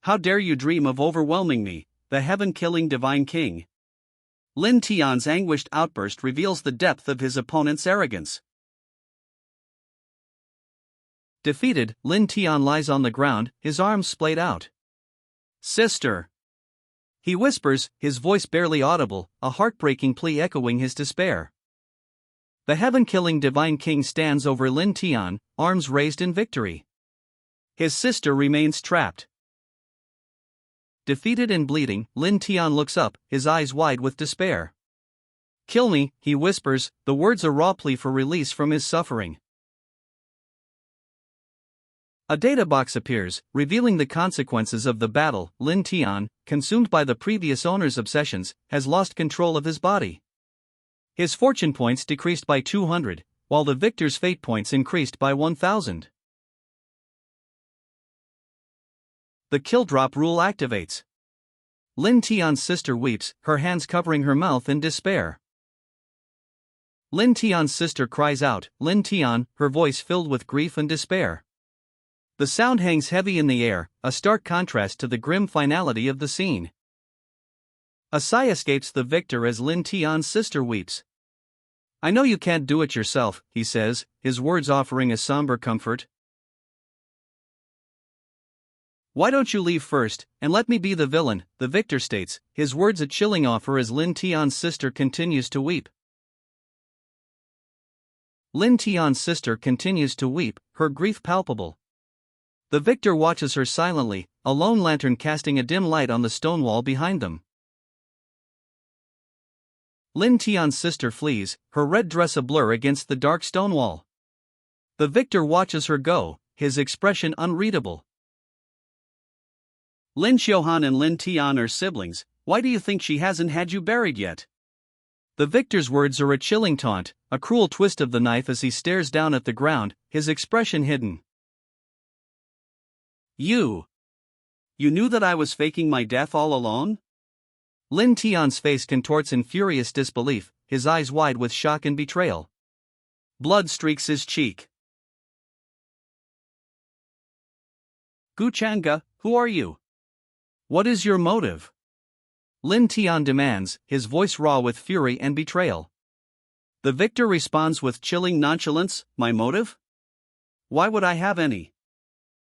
"How dare you dream of overwhelming me, the heaven-killing divine king?" Lin Tian's anguished outburst reveals the depth of his opponent's arrogance. Defeated, Lin Tian lies on the ground, his arms splayed out. "Sister!" he whispers, his voice barely audible, a heartbreaking plea echoing his despair. The heaven-killing divine king stands over Lin Tian, arms raised in victory. His sister remains trapped. Defeated and bleeding, Lin Tian looks up, his eyes wide with despair. "Kill me," he whispers, the words a raw plea for release from his suffering. A data box appears, revealing the consequences of the battle. Lin Tian, consumed by the previous owner's obsessions, has lost control of his body. His fortune points decreased by 200, while the victor's fate points increased by 1000. The kill drop rule activates. Lin Tian's sister weeps, her hands covering her mouth in despair. Lin Tian's sister cries out, "Lin Tian," her voice filled with grief and despair. The sound hangs heavy in the air, a stark contrast to the grim finality of the scene. A sigh escapes the victor as Lin Tian's sister weeps. "I know you can't do it yourself," he says, his words offering a somber comfort. "Why don't you leave first, and let me be the villain," the victor states, his words a chilling offer as Lin Tian's sister continues to weep. Lin Tian's sister continues to weep, her grief palpable. The victor watches her silently, a lone lantern casting a dim light on the stone wall behind them. Lin Tian's sister flees, her red dress a blur against the dark stone wall. The victor watches her go, his expression unreadable. "Lin Xiuhan and Lin Tian are siblings, why do you think she hasn't had you buried yet?" The victor's words are a chilling taunt, a cruel twist of the knife as he stares down at the ground, his expression hidden. You knew that I was faking my death all along?" Lin Tian's face contorts in furious disbelief, his eyes wide with shock and betrayal. Blood streaks his cheek. "Gu Chang'e, who are you? What is your motive?" Lin Tian demands, his voice raw with fury and betrayal. The victor responds with chilling nonchalance, "My motive? Why would I have any?"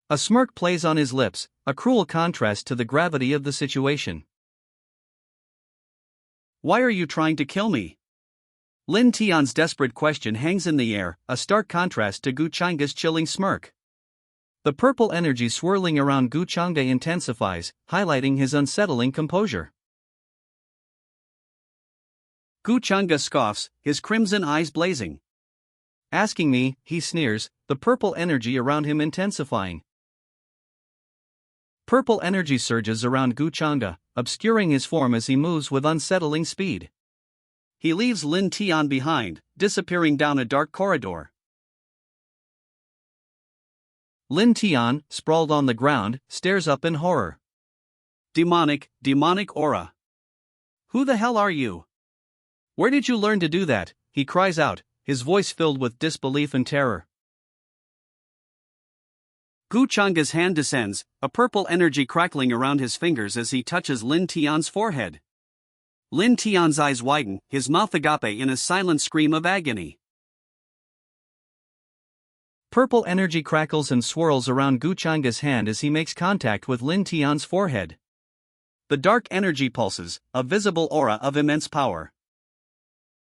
A smirk plays on his lips, a cruel contrast to the gravity of the situation. "Why are you trying to kill me?" Lin Tian's desperate question hangs in the air, a stark contrast to Gu Chang'e's chilling smirk. The purple energy swirling around Gu Chang'e intensifies, highlighting his unsettling composure. Gu Chang'e scoffs, his crimson eyes blazing. "Asking me," he sneers, the purple energy around him intensifying. Purple energy surges around Gu Chang'e, obscuring his form as he moves with unsettling speed. He leaves Lin Tian behind, disappearing down a dark corridor. Lin Tian, sprawled on the ground, stares up in horror. Demonic aura. "Who the hell are you? Where did you learn to do that?" he cries out, his voice filled with disbelief and terror. Gu Chang'e's hand descends, a purple energy crackling around his fingers as he touches Lin Tian's forehead. Lin Tian's eyes widen, his mouth agape in a silent scream of agony. Purple energy crackles and swirls around Gu Chang'e's hand as he makes contact with Lin Tian's forehead. The dark energy pulses, a visible aura of immense power.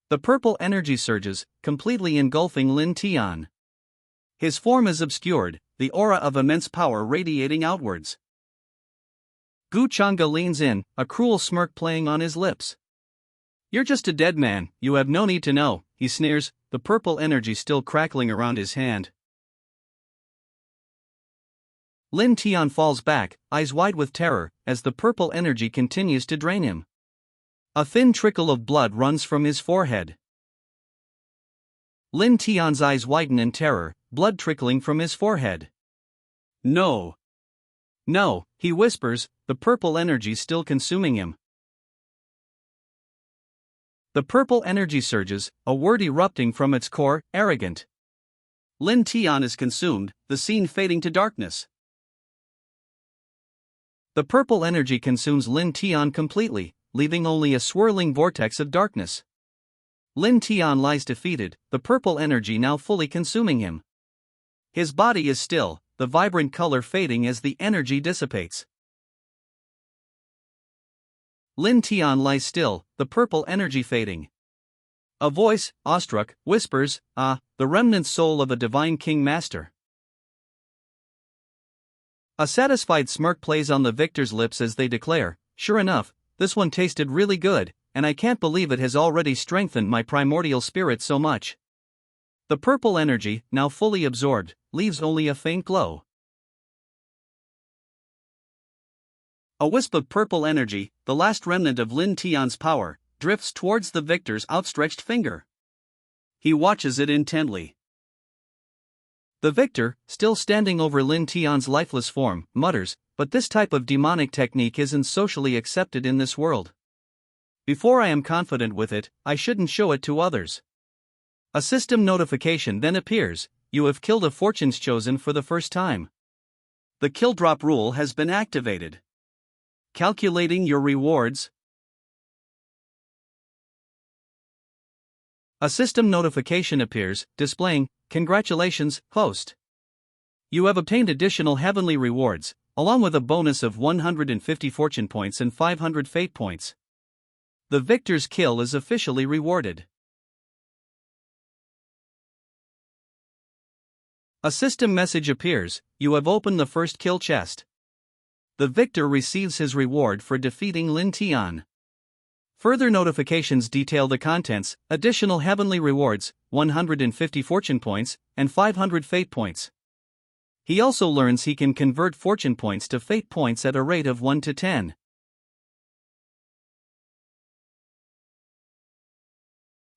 The purple energy surges, completely engulfing Lin Tian. His form is obscured, the aura of immense power radiating outwards. Gu Chang'e leans in, a cruel smirk playing on his lips. "You're just a dead man, you have no need to know," he sneers, the purple energy still crackling around his hand. Lin Tian falls back, eyes wide with terror, as the purple energy continues to drain him. A thin trickle of blood runs from his forehead. Lin Tian's eyes widen in terror, blood trickling from his forehead. No, he whispers, the purple energy still consuming him. The purple energy surges, a word erupting from its core, arrogant. Lin Tian is consumed, the scene fading to darkness. The purple energy consumes Lin Tian completely, leaving only a swirling vortex of darkness. Lin Tian lies defeated, the purple energy now fully consuming him. His body is still, the vibrant color fading as the energy dissipates. Lin Tian lies still, the purple energy fading. A voice, awestruck, whispers, "Ah, the remnant soul of a divine king master." A satisfied smirk plays on the victor's lips as they declare, "Sure enough, this one tasted really good, and I can't believe it has already strengthened my primordial spirit so much." The purple energy, now fully absorbed, leaves only a faint glow. A wisp of purple energy, the last remnant of Lin Tian's power, drifts towards the victor's outstretched finger. He watches it intently. The victor, still standing over Lin Tian's lifeless form, mutters, "But this type of demonic technique isn't socially accepted in this world. Before I am confident with it, I shouldn't show it to others." A system notification then appears: "You have killed a fortune's chosen for the first time. The kill drop rule has been activated. Calculating your rewards." A system notification appears, displaying, "Congratulations, host. You have obtained additional heavenly rewards, along with a bonus of 150 fortune points and 500 fate points. The victor's kill is officially rewarded." A system message appears: "You have opened the first kill chest. The victor receives his reward for defeating Lin Tian." Further notifications detail the contents: additional heavenly rewards, 150 fortune points, and 500 fate points. He also learns he can convert fortune points to fate points at a rate of 1 to 10.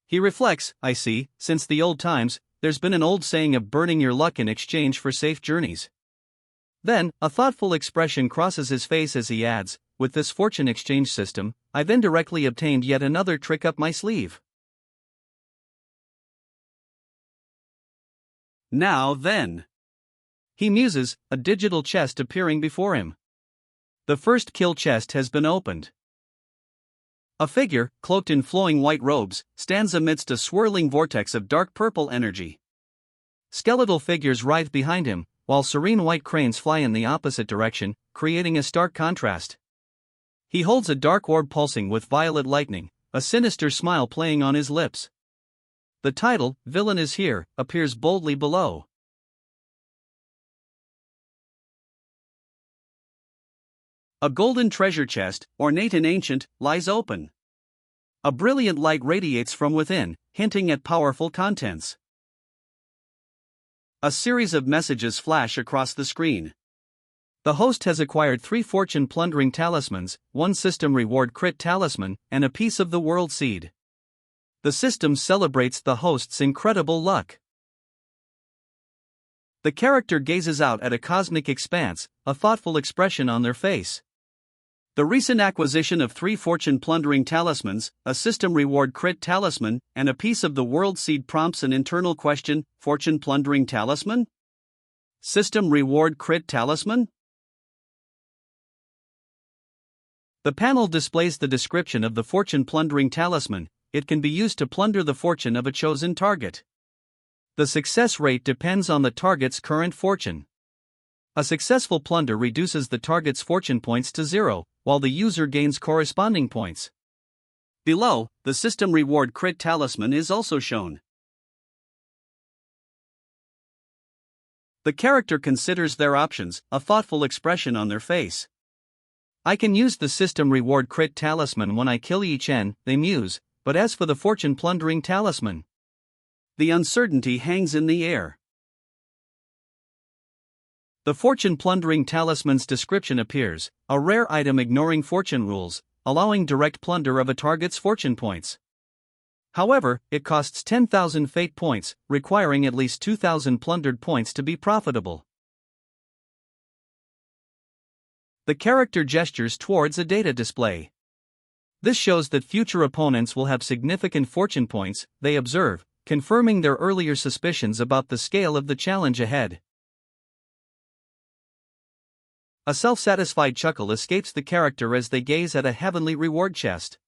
He reflects, "I see, since the old times, there's been an old saying of burning your luck in exchange for safe journeys." Then, a thoughtful expression crosses his face as he adds, "With this fortune exchange system, I've indirectly obtained yet another trick up my sleeve." Now then. He muses, a digital chest appearing before him. The first kill chest has been opened. A figure, cloaked in flowing white robes, stands amidst a swirling vortex of dark purple energy. Skeletal figures writhe behind him, while serene white cranes fly in the opposite direction, creating a stark contrast. He holds a dark orb pulsing with violet lightning, a sinister smile playing on his lips. The title, "Villain is Here," appears boldly below. A golden treasure chest, ornate and ancient, lies open. A brilliant light radiates from within, hinting at powerful contents. A series of messages flash across the screen. The host has acquired 3 fortune plundering talismans, 1 system reward crit talisman, and a piece of the world seed. The system celebrates the host's incredible luck. The character gazes out at a cosmic expanse, a thoughtful expression on their face. The recent acquisition of 3 fortune plundering talismans, a system reward crit talisman, and a piece of the world seed prompts an internal question: fortune plundering talisman? System reward crit talisman? The panel displays the description of the fortune plundering talisman. It can be used to plunder the fortune of a chosen target. The success rate depends on the target's current fortune. A successful plunder reduces the target's fortune points to 0, while the user gains corresponding points. Below, the system reward crit talisman is also shown. The character considers their options, a thoughtful expression on their face. "I can use the system reward crit talisman when I kill Yi Chen," they muse, "but as for the fortune plundering talisman..." The uncertainty hangs in the air. The fortune plundering talisman's description appears: a rare item ignoring fortune rules, allowing direct plunder of a target's fortune points. However, it costs 10,000 fate points, requiring at least 2,000 plundered points to be profitable. The character gestures towards a data display. This shows that future opponents will have significant fortune points, they observe, confirming their earlier suspicions about the scale of the challenge ahead. A self-satisfied chuckle escapes the character as they gaze at a heavenly reward chest.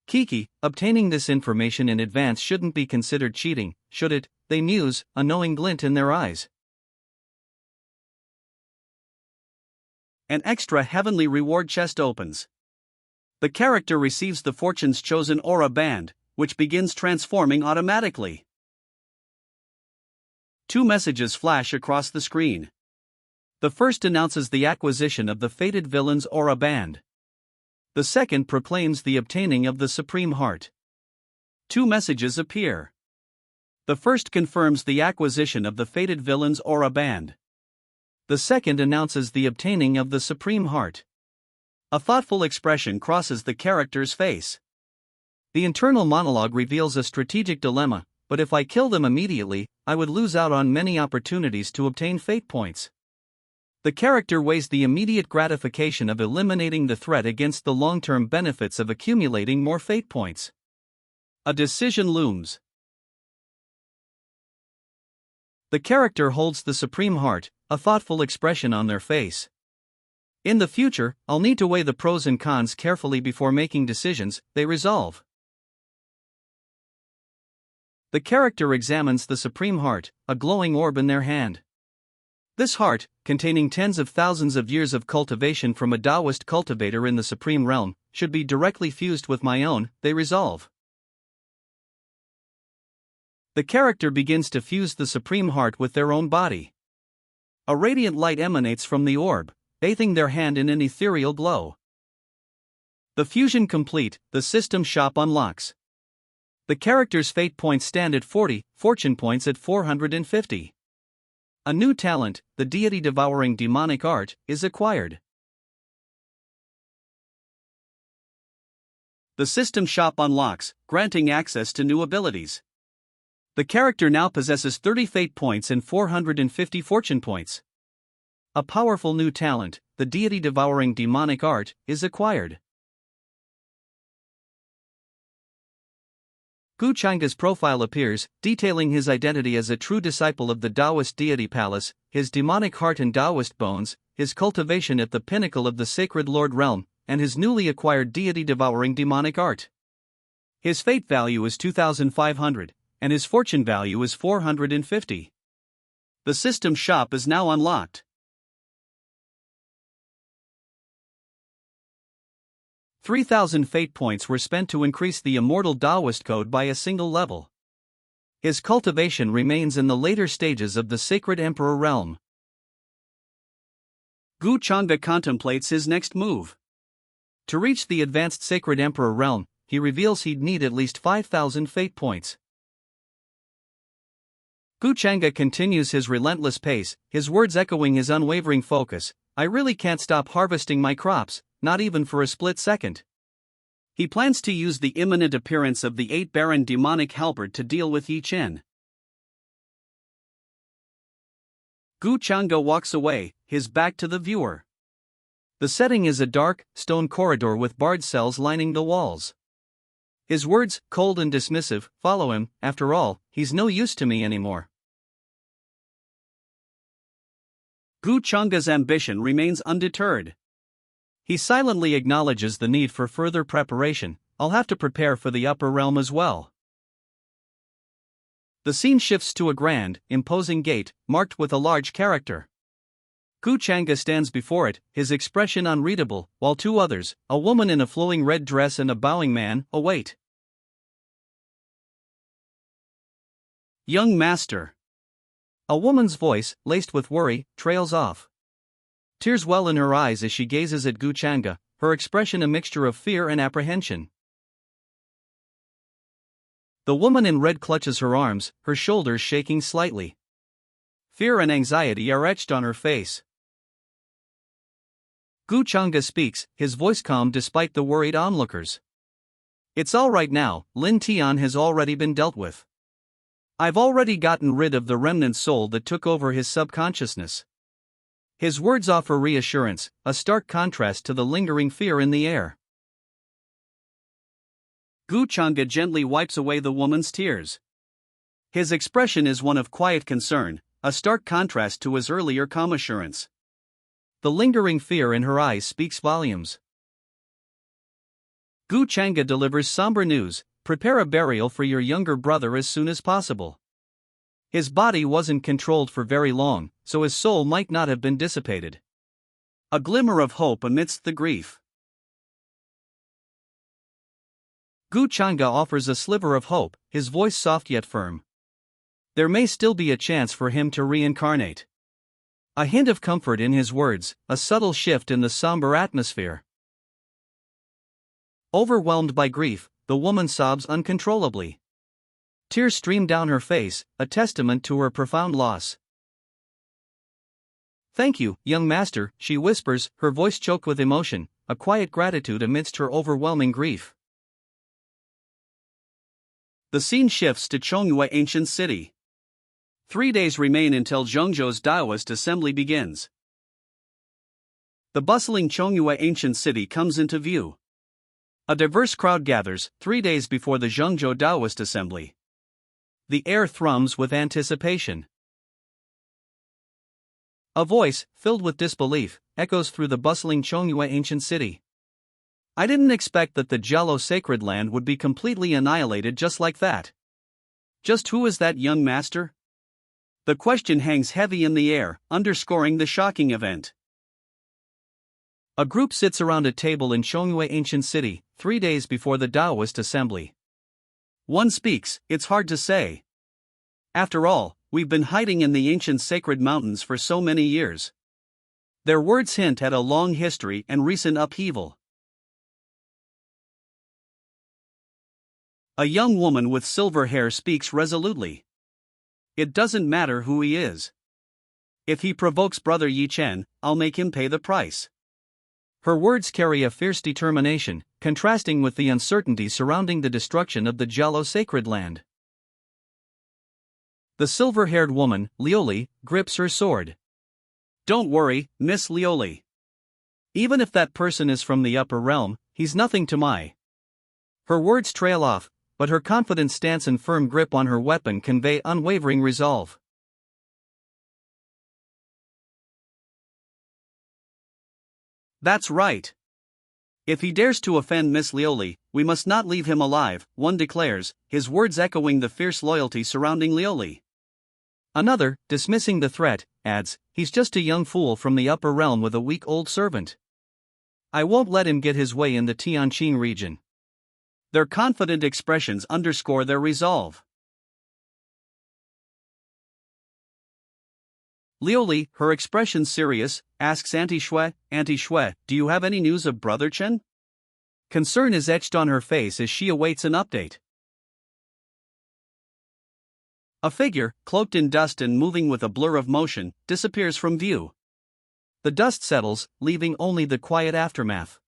Kiki, obtaining this information in advance shouldn't be considered cheating, should it? They muse, a knowing glint in their eyes. An extra heavenly reward chest opens. The character receives the Fortune's Chosen aura band, which begins transforming automatically. 2 messages flash across the screen. The first announces the acquisition of the fated villain's aura band. The second proclaims the obtaining of the supreme heart. Two messages appear. The first confirms the acquisition of the fated villain's aura band. The second announces the obtaining of the supreme heart. A thoughtful expression crosses the character's face. The internal monologue reveals a strategic dilemma, but if I kill them immediately, I would lose out on many opportunities to obtain fate points. The character weighs the immediate gratification of eliminating the threat against the long-term benefits of accumulating more fate points. A decision looms. The character holds the supreme heart, a thoughtful expression on their face. In the future, I'll need to weigh the pros and cons carefully before making decisions, they resolve. The character examines the supreme heart, a glowing orb in their hand. This heart, containing tens of thousands of years of cultivation from a Taoist cultivator in the supreme realm, should be directly fused with my own, they resolve. The character begins to fuse the supreme heart with their own body. A radiant light emanates from the orb, bathing their hand in an ethereal glow. The fusion complete, the system shop unlocks. The character's fate points stand at 40, fortune points at 450. A new talent, the deity-devouring demonic art, is acquired. The system shop unlocks, granting access to new abilities. The character now possesses 30 fate points and 450 fortune points. A powerful new talent, the deity-devouring demonic art, is acquired. Gu Changa's profile appears, detailing his identity as a true disciple of the Taoist deity palace, his demonic heart and Taoist bones, his cultivation at the pinnacle of the sacred Lord realm, and his newly acquired deity-devouring demonic art. His fate value is 2,500, and his fortune value is 450. The system shop is now unlocked. 3,000 fate points were spent to increase the immortal Taoist code by a single level. His cultivation remains in the later stages of the sacred emperor realm. Gu Changa contemplates his next move. To reach the advanced sacred emperor realm, he reveals he'd need at least 5,000 fate points. Gu Changa continues his relentless pace, his words echoing his unwavering focus. I really can't stop harvesting my crops, not even for a split second. He plans to use the imminent appearance of the 8 Baron demonic halberd to deal with Yi Chen. Gu Changa walks away, his back to the viewer. The setting is a dark, stone corridor with barred cells lining the walls. His words, cold and dismissive, follow him. After all, he's no use to me anymore. Gu Changa's ambition remains undeterred. He silently acknowledges the need for further preparation. I'll have to prepare for the upper realm as well. The scene shifts to a grand, imposing gate, marked with a large character. Gu Changa stands before it, his expression unreadable, while two others, a woman in a flowing red dress and a bowing man, await. Young master. A woman's voice, laced with worry, trails off. Tears well in her eyes as she gazes at Gu Changa, her expression a mixture of fear and apprehension. The woman in red clutches her arms, her shoulders shaking slightly. Fear and anxiety are etched on her face. Gu Changa speaks, his voice calm despite the worried onlookers. It's all right now, Lin Tian has already been dealt with. I've already gotten rid of the remnant soul that took over his subconsciousness. His words offer reassurance, a stark contrast to the lingering fear in the air. Gu Changa gently wipes away the woman's tears. His expression is one of quiet concern, a stark contrast to his earlier calm assurance. The lingering fear in her eyes speaks volumes. Gu Changa delivers somber news: prepare a burial for your younger brother as soon as possible. His body wasn't controlled for very long, so his soul might not have been dissipated. A glimmer of hope amidst the grief. Gu Changa offers a sliver of hope, his voice soft yet firm. There may still be a chance for him to reincarnate. A hint of comfort in his words, a subtle shift in the somber atmosphere. Overwhelmed by grief, the woman sobs uncontrollably. Tears stream down her face, a testament to her profound loss. "Thank you, young master," she whispers, her voice choked with emotion, a quiet gratitude amidst her overwhelming grief. The scene shifts to Chongyue Ancient City. 3 days remain until Zhengzhou's Daoist assembly begins. The bustling Chongyue Ancient City comes into view. A diverse crowd gathers 3 days before the Zhengzhou Daoist assembly. The air thrums with anticipation. A voice, filled with disbelief, echoes through the bustling Chongyue Ancient City. "I didn't expect that the Jialo Sacred Land would be completely annihilated just like that. Just who is that young master?" The question hangs heavy in the air, underscoring the shocking event. A group sits around a table in Chongyue Ancient City, 3 days before the Daoist assembly. One speaks, "It's hard to say. After all, we've been hiding in the ancient sacred mountains for so many years." Their words hint at a long history and recent upheaval. A young woman with silver hair speaks resolutely. "It doesn't matter who he is. If he provokes Brother Yi Chen, I'll make him pay the price." Her words carry a fierce determination, contrasting with the uncertainty surrounding the destruction of the Jialo Sacred Land. The silver-haired woman, Lioli, grips her sword. "Don't worry, Miss Lioli. Even if that person is from the upper realm, he's nothing to my..." Her words trail off, but her confident stance and firm grip on her weapon convey unwavering resolve. "That's right. If he dares to offend Miss Lioli, we must not leave him alive," one declares, his words echoing the fierce loyalty surrounding Lioli. Another, dismissing the threat, adds, "He's just a young fool from the upper realm with a weak old servant. I won't let him get his way in the Tianqing region." Their confident expressions underscore their resolve. Lioli, her expression serious, asks Auntie Shui, "Auntie Shui, do you have any news of Brother Chen?" Concern is etched on her face as she awaits an update. A figure, cloaked in dust and moving with a blur of motion, disappears from view. The dust settles, leaving only the quiet aftermath.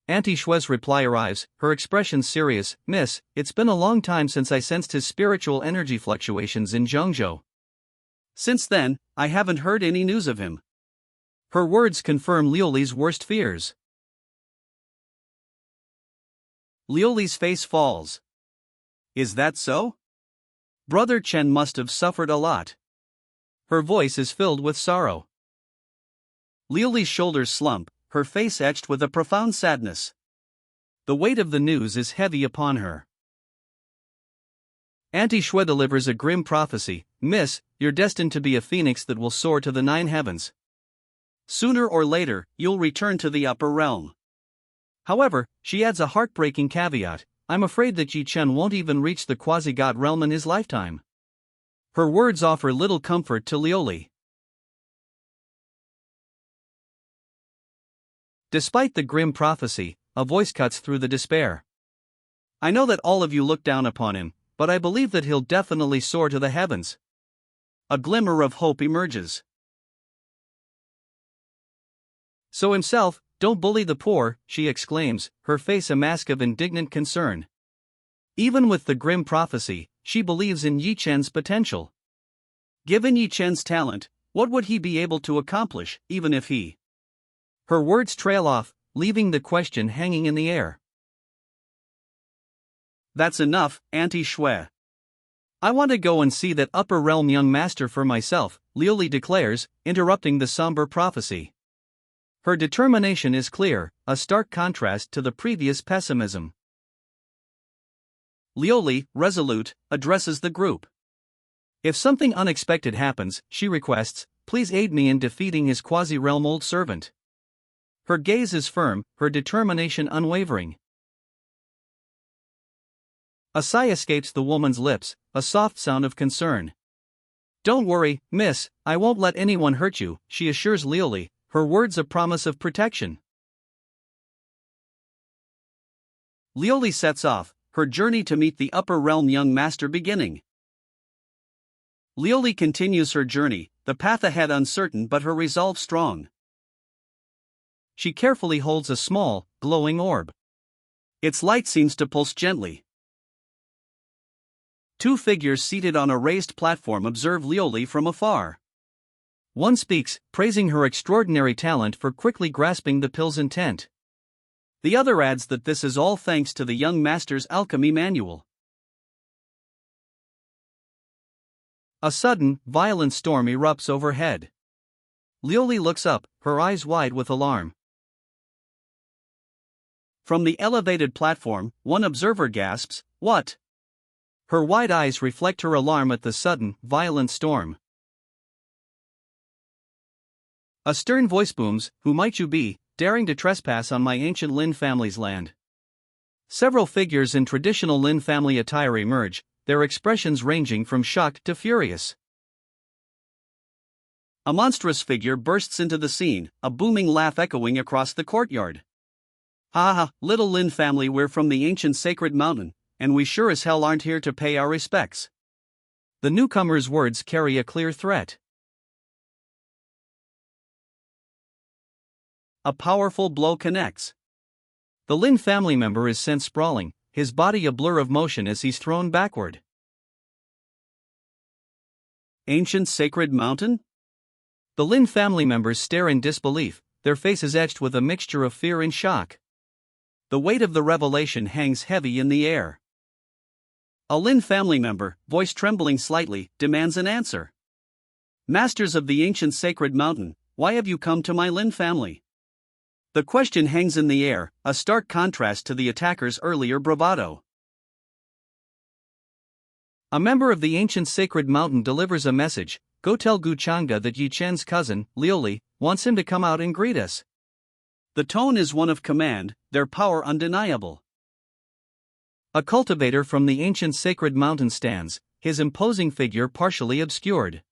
Auntie Shui's reply arrives, her expression serious. "Miss, it's been a long time since I sensed his spiritual energy fluctuations in Zhengzhou. Since then, I haven't heard any news of him." Her words confirm Lioli's worst fears. Lioli's face falls. "Is that so? Brother Chen must have suffered a lot." Her voice is filled with sorrow. Lioli's shoulders slump, her face etched with a profound sadness. The weight of the news is heavy upon her. Auntie Shui delivers a grim prophecy. "Miss, you're destined to be a phoenix that will soar to the 9 heavens. Sooner or later, you'll return to the upper realm." However, she adds a heartbreaking caveat, "I'm afraid that Yi Chen won't even reach the quasi-god realm in his lifetime." Her words offer little comfort to Lioli. Despite the grim prophecy, a voice cuts through the despair. "I know that all of you look down upon him, but I believe that he'll definitely soar to the heavens." A glimmer of hope emerges. "So himself, don't bully the poor," she exclaims, her face a mask of indignant concern. Even with the grim prophecy, she believes in Yi Chen's potential. Given Yi Chen's talent, what would he be able to accomplish, even if he... Her words trail off, leaving the question hanging in the air. "That's enough, Auntie Shui. I want to go and see that upper realm young master for myself," Lioli declares, interrupting the somber prophecy. Her determination is clear, a stark contrast to the previous pessimism. Lioli, resolute, addresses the group. If something unexpected happens, she requests, "Please aid me in defeating his quasi-realm old servant." Her gaze is firm, her determination unwavering. A sigh escapes the woman's lips, a soft sound of concern. Don't worry, miss, I won't let anyone hurt you, she assures Lioli, her words a promise of protection. Lioli sets off, her journey to meet the upper realm young master beginning. Lioli continues her journey, the path ahead uncertain but her resolve strong. She carefully holds a small, glowing orb. Its light seems to pulse gently. Two figures seated on a raised platform observe Lioli from afar. One speaks, praising her extraordinary talent for quickly grasping the pill's intent. The other adds that this is all thanks to the young master's alchemy manual. A sudden, violent storm erupts overhead. Lioli looks up, her eyes wide with alarm. From the elevated platform, one observer gasps, "What?" Her wide eyes reflect her alarm at the sudden, violent storm. A stern voice booms, "Who might you be, daring to trespass on my ancient Lin family's land?" Several figures in traditional Lin family attire emerge, their expressions ranging from shocked to furious. A monstrous figure bursts into the scene, a booming laugh echoing across the courtyard. "Ha ha, little Lin family, we're from the ancient sacred mountain, and we sure as hell aren't here to pay our respects." The newcomer's words carry a clear threat. A powerful blow connects. The Lin family member is sent sprawling, his body a blur of motion as he's thrown backward. Ancient sacred mountain? The Lin family members stare in disbelief, their faces etched with a mixture of fear and shock. The weight of the revelation hangs heavy in the air. A Lin family member, voice trembling slightly, demands an answer. "Masters of the ancient sacred mountain, why have you come to my Lin family?" The question hangs in the air, a stark contrast to the attacker's earlier bravado. A member of the ancient sacred mountain delivers a message, "Go tell Gu Changa that Yi Chen's cousin, Lioli, wants him to come out and greet us." The tone is one of command, their power undeniable. A cultivator from the ancient sacred mountain stands, his imposing figure partially obscured.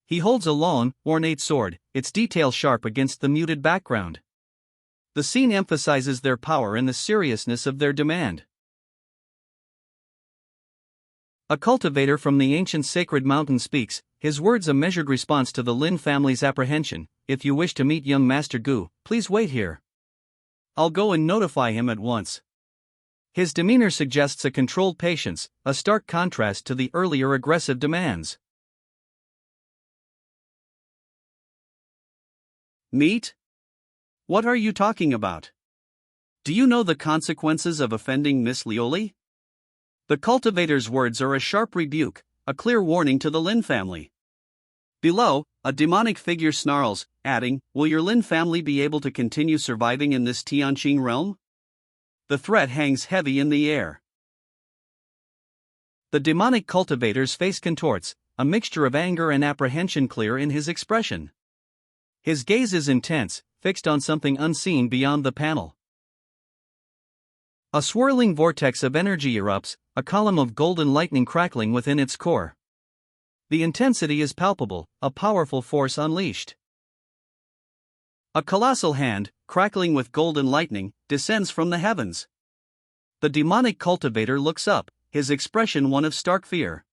He holds a long, ornate sword, its detail sharp against the muted background. The scene emphasizes their power and the seriousness of their demand. A cultivator from the ancient sacred mountain speaks, his words a measured response to the Lin family's apprehension. "If you wish to meet young Master Gu, please wait here. I'll go and notify him at once." His demeanor suggests a controlled patience, a stark contrast to the earlier aggressive demands. "Meet? What are you talking about? Do you know the consequences of offending Miss Lioli?" The cultivator's words are a sharp rebuke, a clear warning to the Lin family. Below, a demonic figure snarls, adding, "Will your Lin family be able to continue surviving in this Tianqing realm?" The threat hangs heavy in the air. The demonic cultivator's face contorts, a mixture of anger and apprehension clear in his expression. His gaze is intense, fixed on something unseen beyond the panel. A swirling vortex of energy erupts, a column of golden lightning crackling within its core. The intensity is palpable, a powerful force unleashed. A colossal hand, crackling with golden lightning, descends from the heavens. The demonic cultivator looks up, his expression one of stark fear.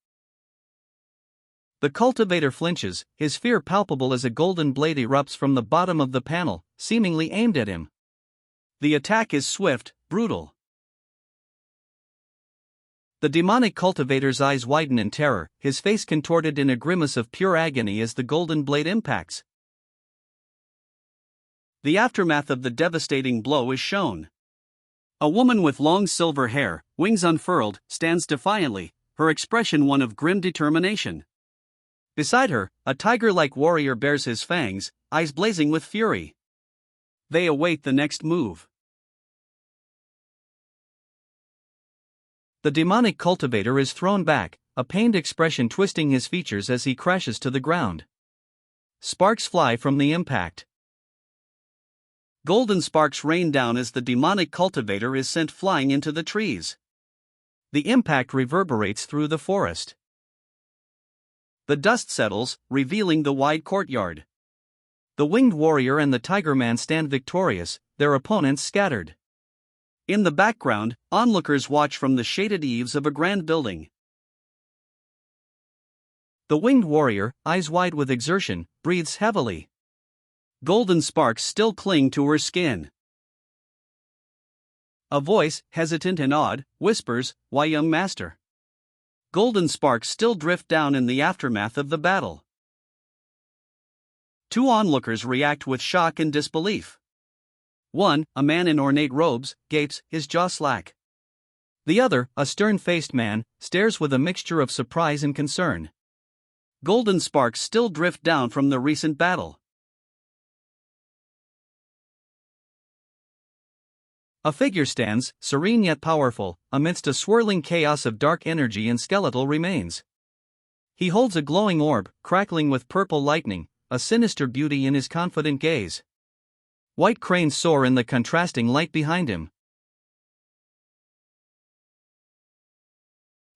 The cultivator flinches, his fear palpable as a golden blade erupts from the bottom of the panel, seemingly aimed at him. The attack is swift, brutal. The demonic cultivator's eyes widen in terror, his face contorted in a grimace of pure agony as the golden blade impacts. The aftermath of the devastating blow is shown. A woman with long silver hair, wings unfurled, stands defiantly, her expression one of grim determination. Beside her, a tiger-like warrior bares his fangs, eyes blazing with fury. They await the next move. The demonic cultivator is thrown back, a pained expression twisting his features as he crashes to the ground. Sparks fly from the impact. Golden sparks rain down as the demonic cultivator is sent flying into the trees. The impact reverberates through the forest. The dust settles, revealing the wide courtyard. The winged warrior and the tiger man stand victorious, their opponents scattered. In the background, onlookers watch from the shaded eaves of a grand building. The winged warrior, eyes wide with exertion, breathes heavily. Golden sparks still cling to her skin. A voice, hesitant and odd, whispers, "Why, young master?" Golden sparks still drift down in the aftermath of the battle. Two onlookers react with shock and disbelief. One, a man in ornate robes, gapes, his jaw slack. The other, a stern-faced man, stares with a mixture of surprise and concern. Golden sparks still drift down from the recent battle. A figure stands, serene yet powerful, amidst a swirling chaos of dark energy and skeletal remains. He holds a glowing orb, crackling with purple lightning, a sinister beauty in his confident gaze. White cranes soar in the contrasting light behind him.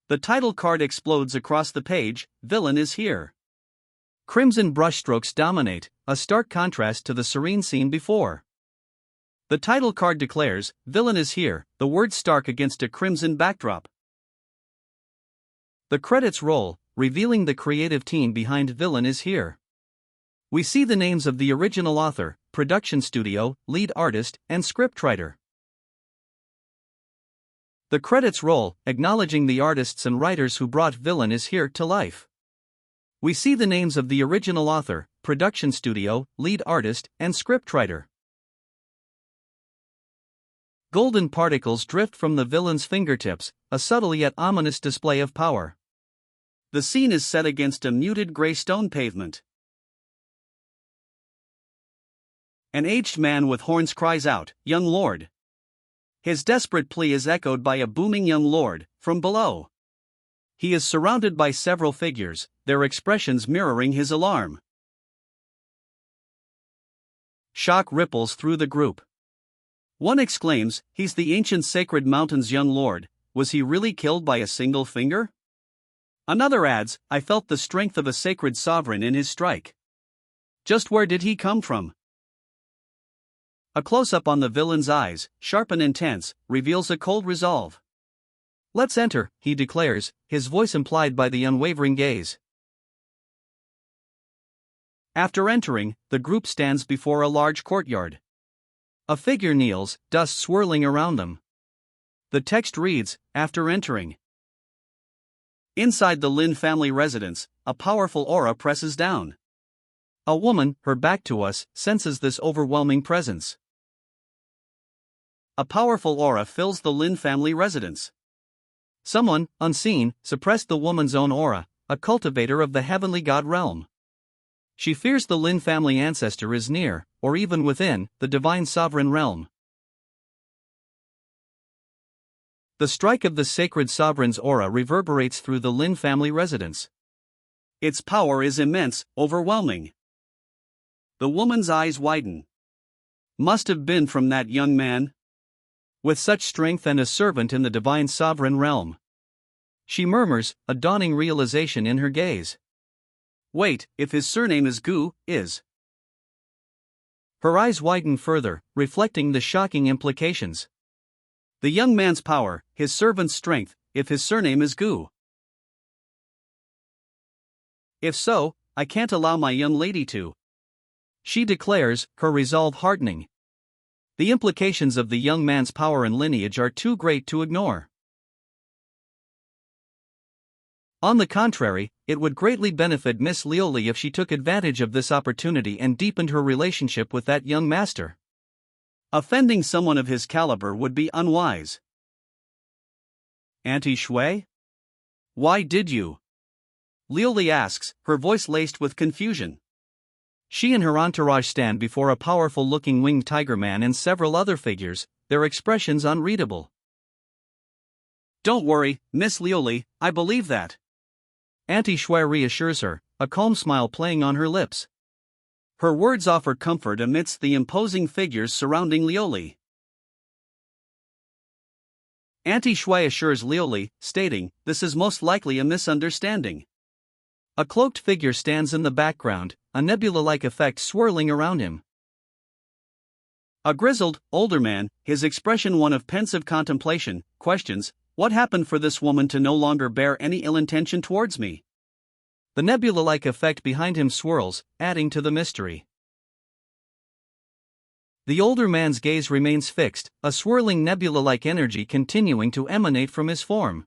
The title card explodes across the page, "Villain is here." Crimson brushstrokes dominate, a stark contrast to the serene scene before. The title card declares, "Villain is here," the words stark against a crimson backdrop. The credits roll, revealing the creative team behind Villain is Here. We see the names of the original author, production studio, lead artist, and scriptwriter. The credits roll, acknowledging the artists and writers who brought Villain is Here to life. We see the names of the original author, production studio, lead artist, and scriptwriter. Golden particles drift from the villain's fingertips, a subtle yet ominous display of power. The scene is set against a muted gray stone pavement. An aged man with horns cries out, "Young lord!" His desperate plea is echoed by a booming young lord, from below. He is surrounded by several figures, their expressions mirroring his alarm. Shock ripples through the group. One exclaims, "He's the ancient sacred mountain's young lord, was he really killed by a single finger?" Another adds, "I felt the strength of a sacred sovereign in his strike. Just where did he come from?" A close-up on the villain's eyes, sharp and intense, reveals a cold resolve. "Let's enter," he declares, his voice implied by the unwavering gaze. After entering, the group stands before a large courtyard. A figure kneels, dust swirling around them. The text reads, "After entering." Inside the Lin family residence, a powerful aura presses down. A woman, her back to us, senses this overwhelming presence. A powerful aura fills the Lin family residence. Someone, unseen, suppressed the woman's own aura, a cultivator of the heavenly god realm. She fears the Lin family ancestor is near, or even within, the divine sovereign realm. The strike of the sacred sovereign's aura reverberates through the Lin family residence. Its power is immense, overwhelming. The woman's eyes widen. Must have been from that young man. With such strength and a servant in the divine sovereign realm. She murmurs, a dawning realization in her gaze. Wait, if his surname is Gu, is. Her eyes widen further, reflecting the shocking implications. The young man's power, his servant's strength, if his surname is Gu. If so, I can't allow my young lady to. She declares, her resolve hardening. The implications of the young man's power and lineage are too great to ignore. On the contrary, it would greatly benefit Miss Lioli if she took advantage of this opportunity and deepened her relationship with that young master. Offending someone of his caliber would be unwise. Auntie Shui? Why did you? Lioli asks, her voice laced with confusion. She and her entourage stand before a powerful-looking winged tiger man and several other figures, their expressions unreadable. Don't worry, Miss Lioli, I believe that. Auntie Shui reassures her, a calm smile playing on her lips. Her words offer comfort amidst the imposing figures surrounding Lioli. Auntie Shui assures Lioli, stating, "This is most likely a misunderstanding. A cloaked figure stands in the background, a nebula-like effect swirling around him. A grizzled, older man, his expression one of pensive contemplation, questions, "What happened for this woman to no longer bear any ill intention towards me?" The nebula-like effect behind him swirls, adding to the mystery. The older man's gaze remains fixed, a swirling nebula-like energy continuing to emanate from his form.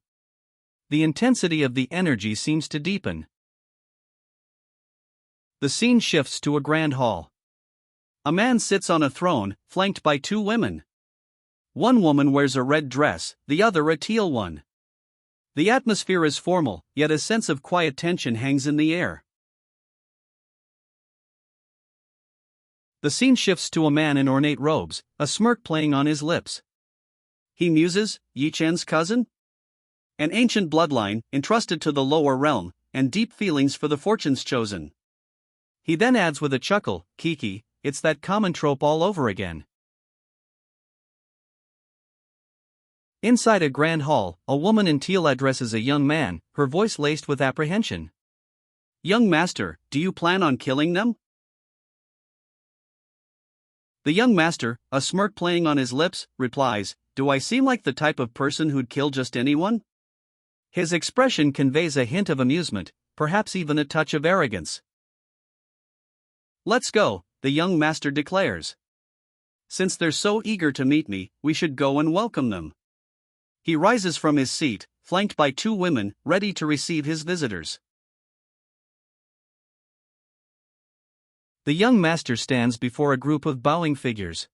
The intensity of the energy seems to deepen. The scene shifts to a grand hall. A man sits on a throne, flanked by two women. One woman wears a red dress, the other a teal one. The atmosphere is formal, yet a sense of quiet tension hangs in the air. The scene shifts to a man in ornate robes, a smirk playing on his lips. He muses, Yi Chen's cousin? An ancient bloodline, entrusted to the lower realm, and deep feelings for the fortunes chosen. He then adds with a chuckle, "Kiki, it's that common trope all over again." Inside a grand hall, a woman in teal addresses a young man, her voice laced with apprehension. "Young master, do you plan on killing them?" The young master, a smirk playing on his lips, replies, "Do I seem like the type of person who'd kill just anyone?" His expression conveys a hint of amusement, perhaps even a touch of arrogance. "Let's go," the young master declares. "Since they're so eager to meet me, we should go and welcome them." He rises from his seat, flanked by two women, ready to receive his visitors. The young master stands before a group of bowing figures.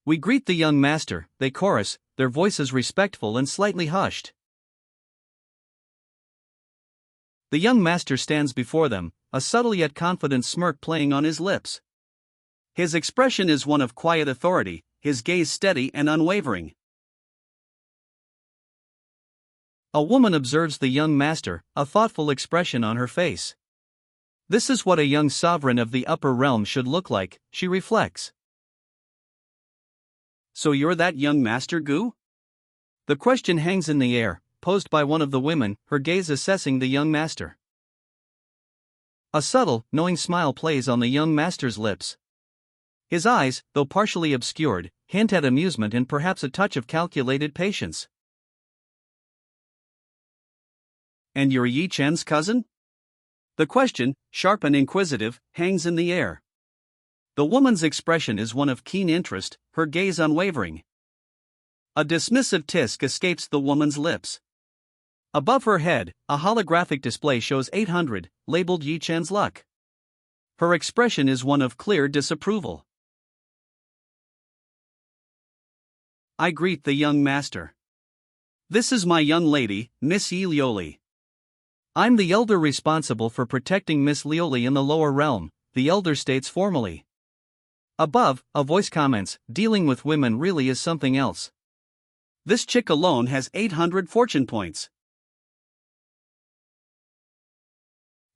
"We greet the young master," they chorus, their voices respectful and slightly hushed. The young master stands before them, a subtle yet confident smirk playing on his lips. His expression is one of quiet authority, his gaze steady and unwavering. A woman observes the young master, a thoughtful expression on her face. This is what a young sovereign of the upper realm should look like, she reflects. "So you're that young master, Gu?" The question hangs in the air, posed by one of the women, her gaze assessing the young master. A subtle, knowing smile plays on the young master's lips. His eyes, though partially obscured, hint at amusement and perhaps a touch of calculated patience. "And you're Yi Chen's cousin?" The question, sharp and inquisitive, hangs in the air. The woman's expression is one of keen interest, her gaze unwavering. A dismissive tisk escapes the woman's lips. Above her head, a holographic display shows 800, labeled Yi Chen's luck. Her expression is one of clear disapproval. I greet the young master. "This is my young lady, Miss Yi Lioli." "I'm the elder responsible for protecting Miss Lioli in the lower realm," the elder states formally. Above, a voice comments, "Dealing with women really is something else. This chick alone has 800 fortune points."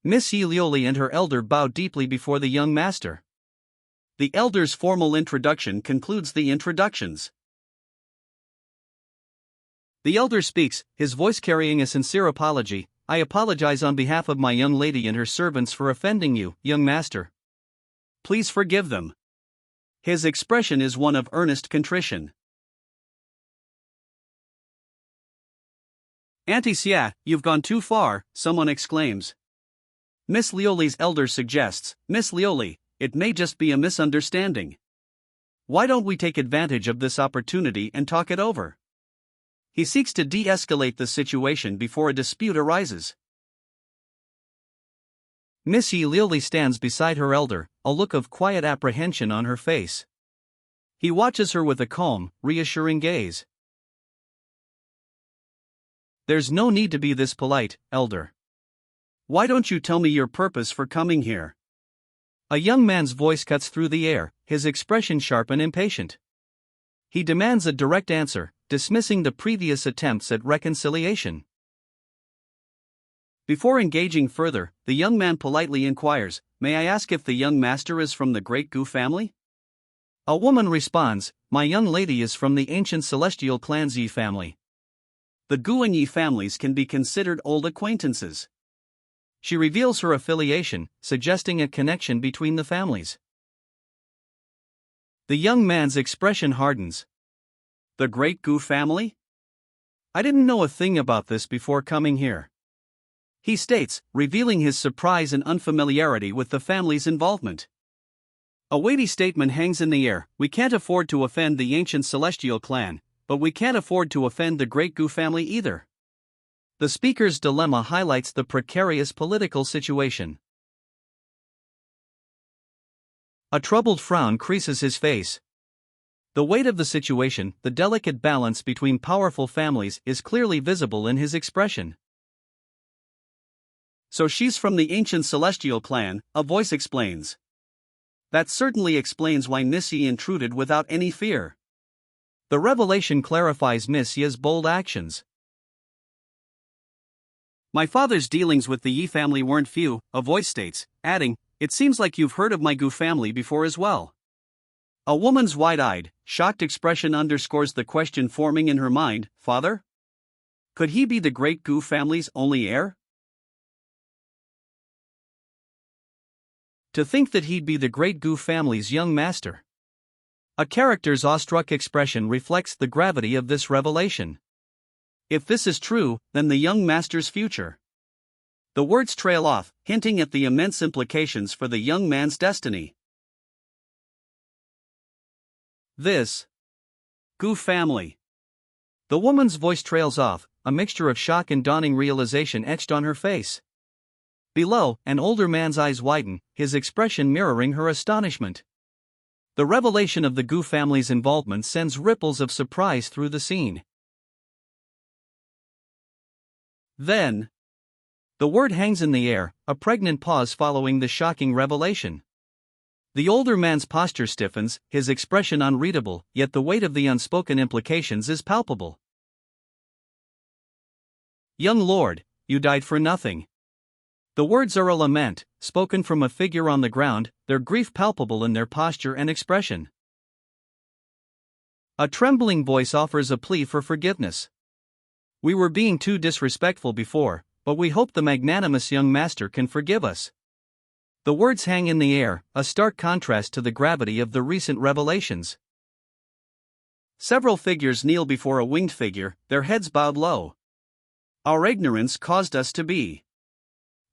Miss Yi Lioli and her elder bow deeply before the young master. The elder's formal introduction concludes the introductions. The elder speaks, his voice carrying a sincere apology. "I apologize on behalf of my young lady and her servants for offending you, young master. Please forgive them." His expression is one of earnest contrition. "Auntie Xia, you've gone too far," someone exclaims. Miss Lioli's elder suggests, "Miss Lioli, it may just be a misunderstanding. Why don't we take advantage of this opportunity and talk it over?" He seeks to de-escalate the situation before a dispute arises. Miss Yi Lioli stands beside her elder, a look of quiet apprehension on her face. He watches her with a calm, reassuring gaze. "There's no need to be this polite, elder. Why don't you tell me your purpose for coming here?" A young man's voice cuts through the air, his expression sharp and impatient. He demands a direct answer, dismissing the previous attempts at reconciliation. Before engaging further, the young man politely inquires, "May I ask if the young master is from the great Gu family?" A woman responds, "My young lady is from the ancient celestial clan's Yi family." The Gu and Yi families can be considered old acquaintances. she reveals her affiliation, suggesting a connection between the families. The young man's expression hardens. The Great Gu family? I didn't know a thing about this before coming here, he states, revealing his surprise and unfamiliarity with the family's involvement. A weighty statement hangs in the air: we can't afford to offend the ancient celestial clan, but we can't afford to offend the Great Gu family either. The speaker's dilemma highlights the precarious political situation. A troubled frown creases his face. The weight of the situation, the delicate balance between powerful families, is clearly visible in his expression. So she's from the ancient celestial clan, a voice explains. That certainly explains why Miss Yi intruded without any fear. The revelation clarifies Miss Yi's bold actions. My father's dealings with the Yi family weren't few, a voice states, adding, it seems like you've heard of my Gu family before as well. A woman's wide-eyed, shocked expression underscores the question forming in her mind: father? Could he be the Great Gu family's only heir? To think that he'd be the Great Gu family's young master. A character's awestruck expression reflects the gravity of this revelation. If this is true, then the young master's future. The words trail off, hinting at the immense implications for the young man's destiny. This Gu family. The woman's voice trails off, a mixture of shock and dawning realization etched on her face. Below, an older man's eyes widen, his expression mirroring her astonishment. The revelation of the Gu family's involvement sends ripples of surprise through the scene. Then, the word hangs in the air, a pregnant pause following the shocking revelation. The older man's posture stiffens, his expression unreadable, yet the weight of the unspoken implications is palpable. Young lord, you died for nothing. The words are a lament, spoken from a figure on the ground, their grief palpable in their posture and expression. A trembling voice offers a plea for forgiveness. We were being too disrespectful before, but we hope the magnanimous young master can forgive us. The words hang in the air, a stark contrast to the gravity of the recent revelations. Several figures kneel before a winged figure, their heads bowed low. Our ignorance caused us to be.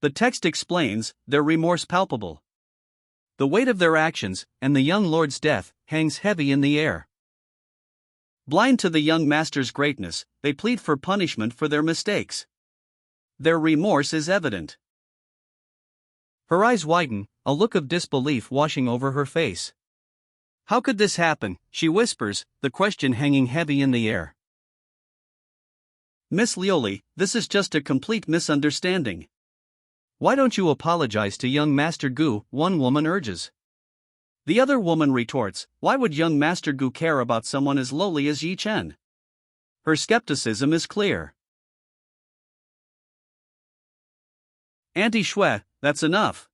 The text explains, their remorse palpable. The weight of their actions, and the young lord's death, hangs heavy in the air. Blind to the young master's greatness, they plead for punishment for their mistakes. Their remorse is evident. Her eyes widen, a look of disbelief washing over her face. How could this happen? She whispers, the question hanging heavy in the air. Miss Lioli, this is just a complete misunderstanding. Why don't you apologize to young Master Gu? One woman urges. The other woman retorts, why would young Master Gu care about someone as lowly as Yi Chen? Her skepticism is clear. Auntie Shui, that's enough.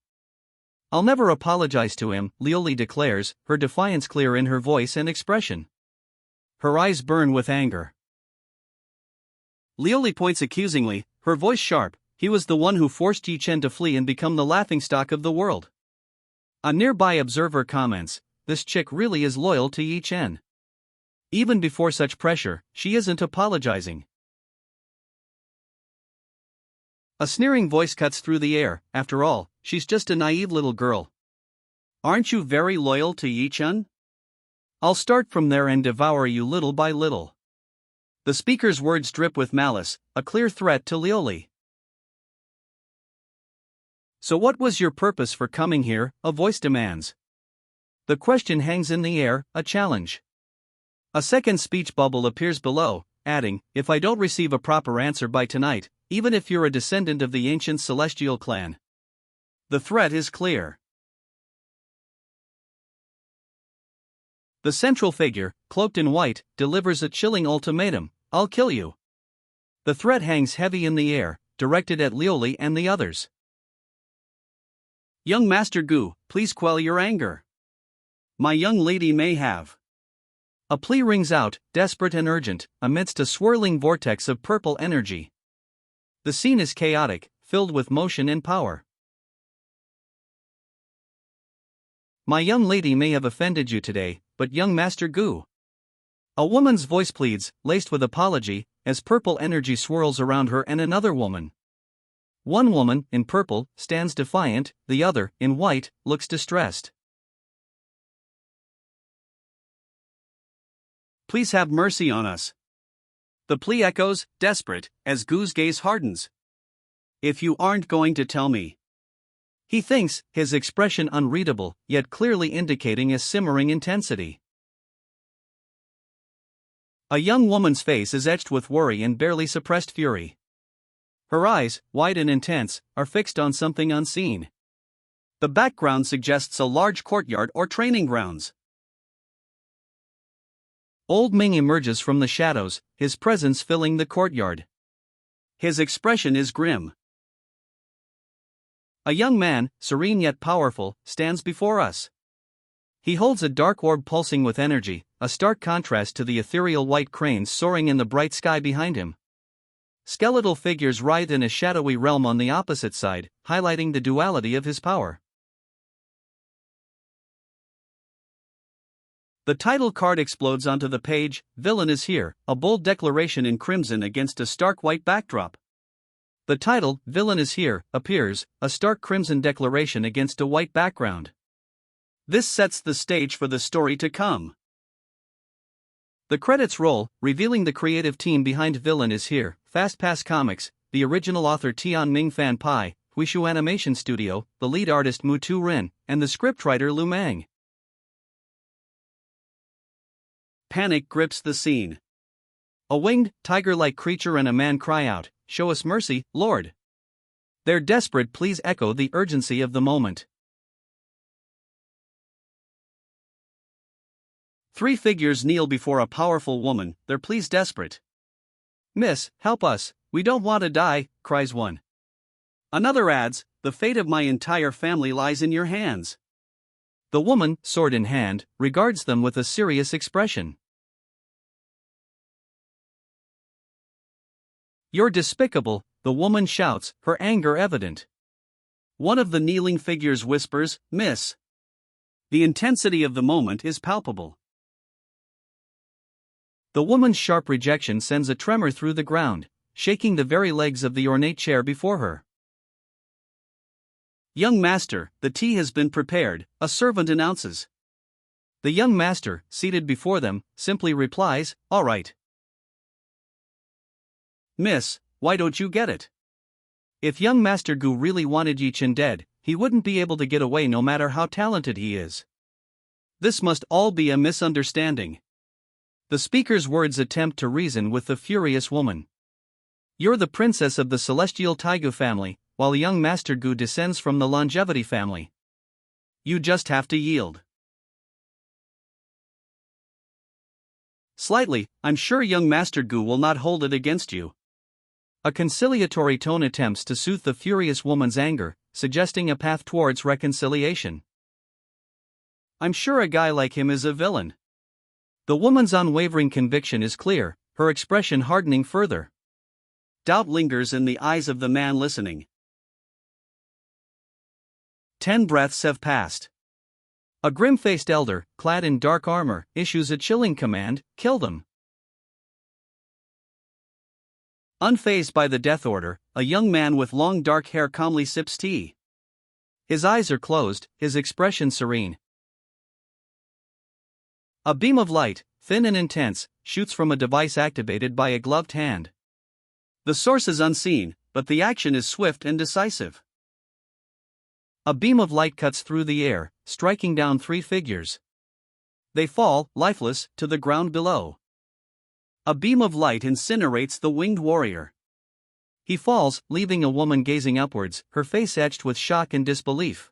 I'll never apologize to him, Lioli declares, her defiance clear in her voice and expression. Her eyes burn with anger. Lioli points accusingly, her voice sharp. He was the one who forced Yi Chen to flee and become the laughingstock of the world. A nearby observer comments, this chick really is loyal to Yi Chen. Even before such pressure, she isn't apologizing. A sneering voice cuts through the air, after all, she's just a naive little girl. Aren't you very loyal to Yi Chen? I'll start from there and devour you little by little. The speaker's words drip with malice, a clear threat to Lioli. So what was your purpose for coming here? A voice demands. The question hangs in the air, a challenge. A second speech bubble appears below, adding, if I don't receive a proper answer by tonight, even if you're a descendant of the ancient celestial clan. The threat is clear. The central figure, cloaked in white, delivers a chilling ultimatum, I'll kill you. The threat hangs heavy in the air, directed at Lioli and the others. Young Master Gu, please quell your anger. My young lady may have. A plea rings out, desperate and urgent, amidst a swirling vortex of purple energy. The scene is chaotic, filled with motion and power. My young lady may have offended you today, but young Master Gu. A woman's voice pleads, laced with apology, as purple energy swirls around her and another woman. One woman, in purple, stands defiant, the other, in white, looks distressed. Please have mercy on us. The plea echoes, desperate, as Gu's gaze hardens. If you aren't going to tell me. He thinks, his expression unreadable, yet clearly indicating a simmering intensity. A young woman's face is etched with worry and barely suppressed fury. Her eyes, wide and intense, are fixed on something unseen. The background suggests a large courtyard or training grounds. Old Ming emerges from the shadows, his presence filling the courtyard. His expression is grim. A young man, serene yet powerful, stands before us. He holds a dark orb pulsing with energy, a stark contrast to the ethereal white cranes soaring in the bright sky behind him. Skeletal figures writhe in a shadowy realm on the opposite side, highlighting the duality of his power. The title card explodes onto the page, "Villain is here," a bold declaration in crimson against a stark white backdrop. The title, "Villain is here," appears, a stark crimson declaration against a white background. This sets the stage for the story to come. The credits roll, revealing the creative team behind Villain is Here, FastPass Comics, the original author Tian Ming Fan Pai, Huishu Animation Studio, the lead artist Mutu Rin, and the scriptwriter Lu Mang. Panic grips the scene. A winged, tiger-like creature and a man cry out, "Show us mercy, Lord." Their desperate pleas echo the urgency of the moment. Three figures kneel before a powerful woman, their pleas desperate. "Miss, help us, we don't want to die," cries one. Another adds, "The fate of my entire family lies in your hands." The woman, sword in hand, regards them with a serious expression. "You're despicable," the woman shouts, her anger evident. One of the kneeling figures whispers, "Miss." The intensity of the moment is palpable. The woman's sharp rejection sends a tremor through the ground, shaking the very legs of the ornate chair before her. "Young master, the tea has been prepared," a servant announces. The young master, seated before them, simply replies, "All right." "Miss, why don't you get it?" If young Master Gu really wanted Yi Chen dead, he wouldn't be able to get away no matter how talented he is. This must all be a misunderstanding. The speaker's words attempt to reason with the furious woman. "You're the princess of the celestial Taigu family, while young Master Gu descends from the longevity family. You just have to yield." "Slightly, I'm sure young Master Gu will not hold it against you." A conciliatory tone attempts to soothe the furious woman's anger, suggesting a path towards reconciliation. "I'm sure a guy like him is a villain." The woman's unwavering conviction is clear, her expression hardening further. Doubt lingers in the eyes of the man listening. 10 breaths have passed. A grim-faced elder, clad in dark armor, issues a chilling command, "Kill them." Unfazed by the death order, a young man with long dark hair calmly sips tea. His eyes are closed, his expression serene. A beam of light, thin and intense, shoots from a device activated by a gloved hand. The source is unseen, but the action is swift and decisive. A beam of light cuts through the air, striking down three figures. They fall, lifeless, to the ground below. A beam of light incinerates the winged warrior. He falls, leaving a woman gazing upwards, her face etched with shock and disbelief.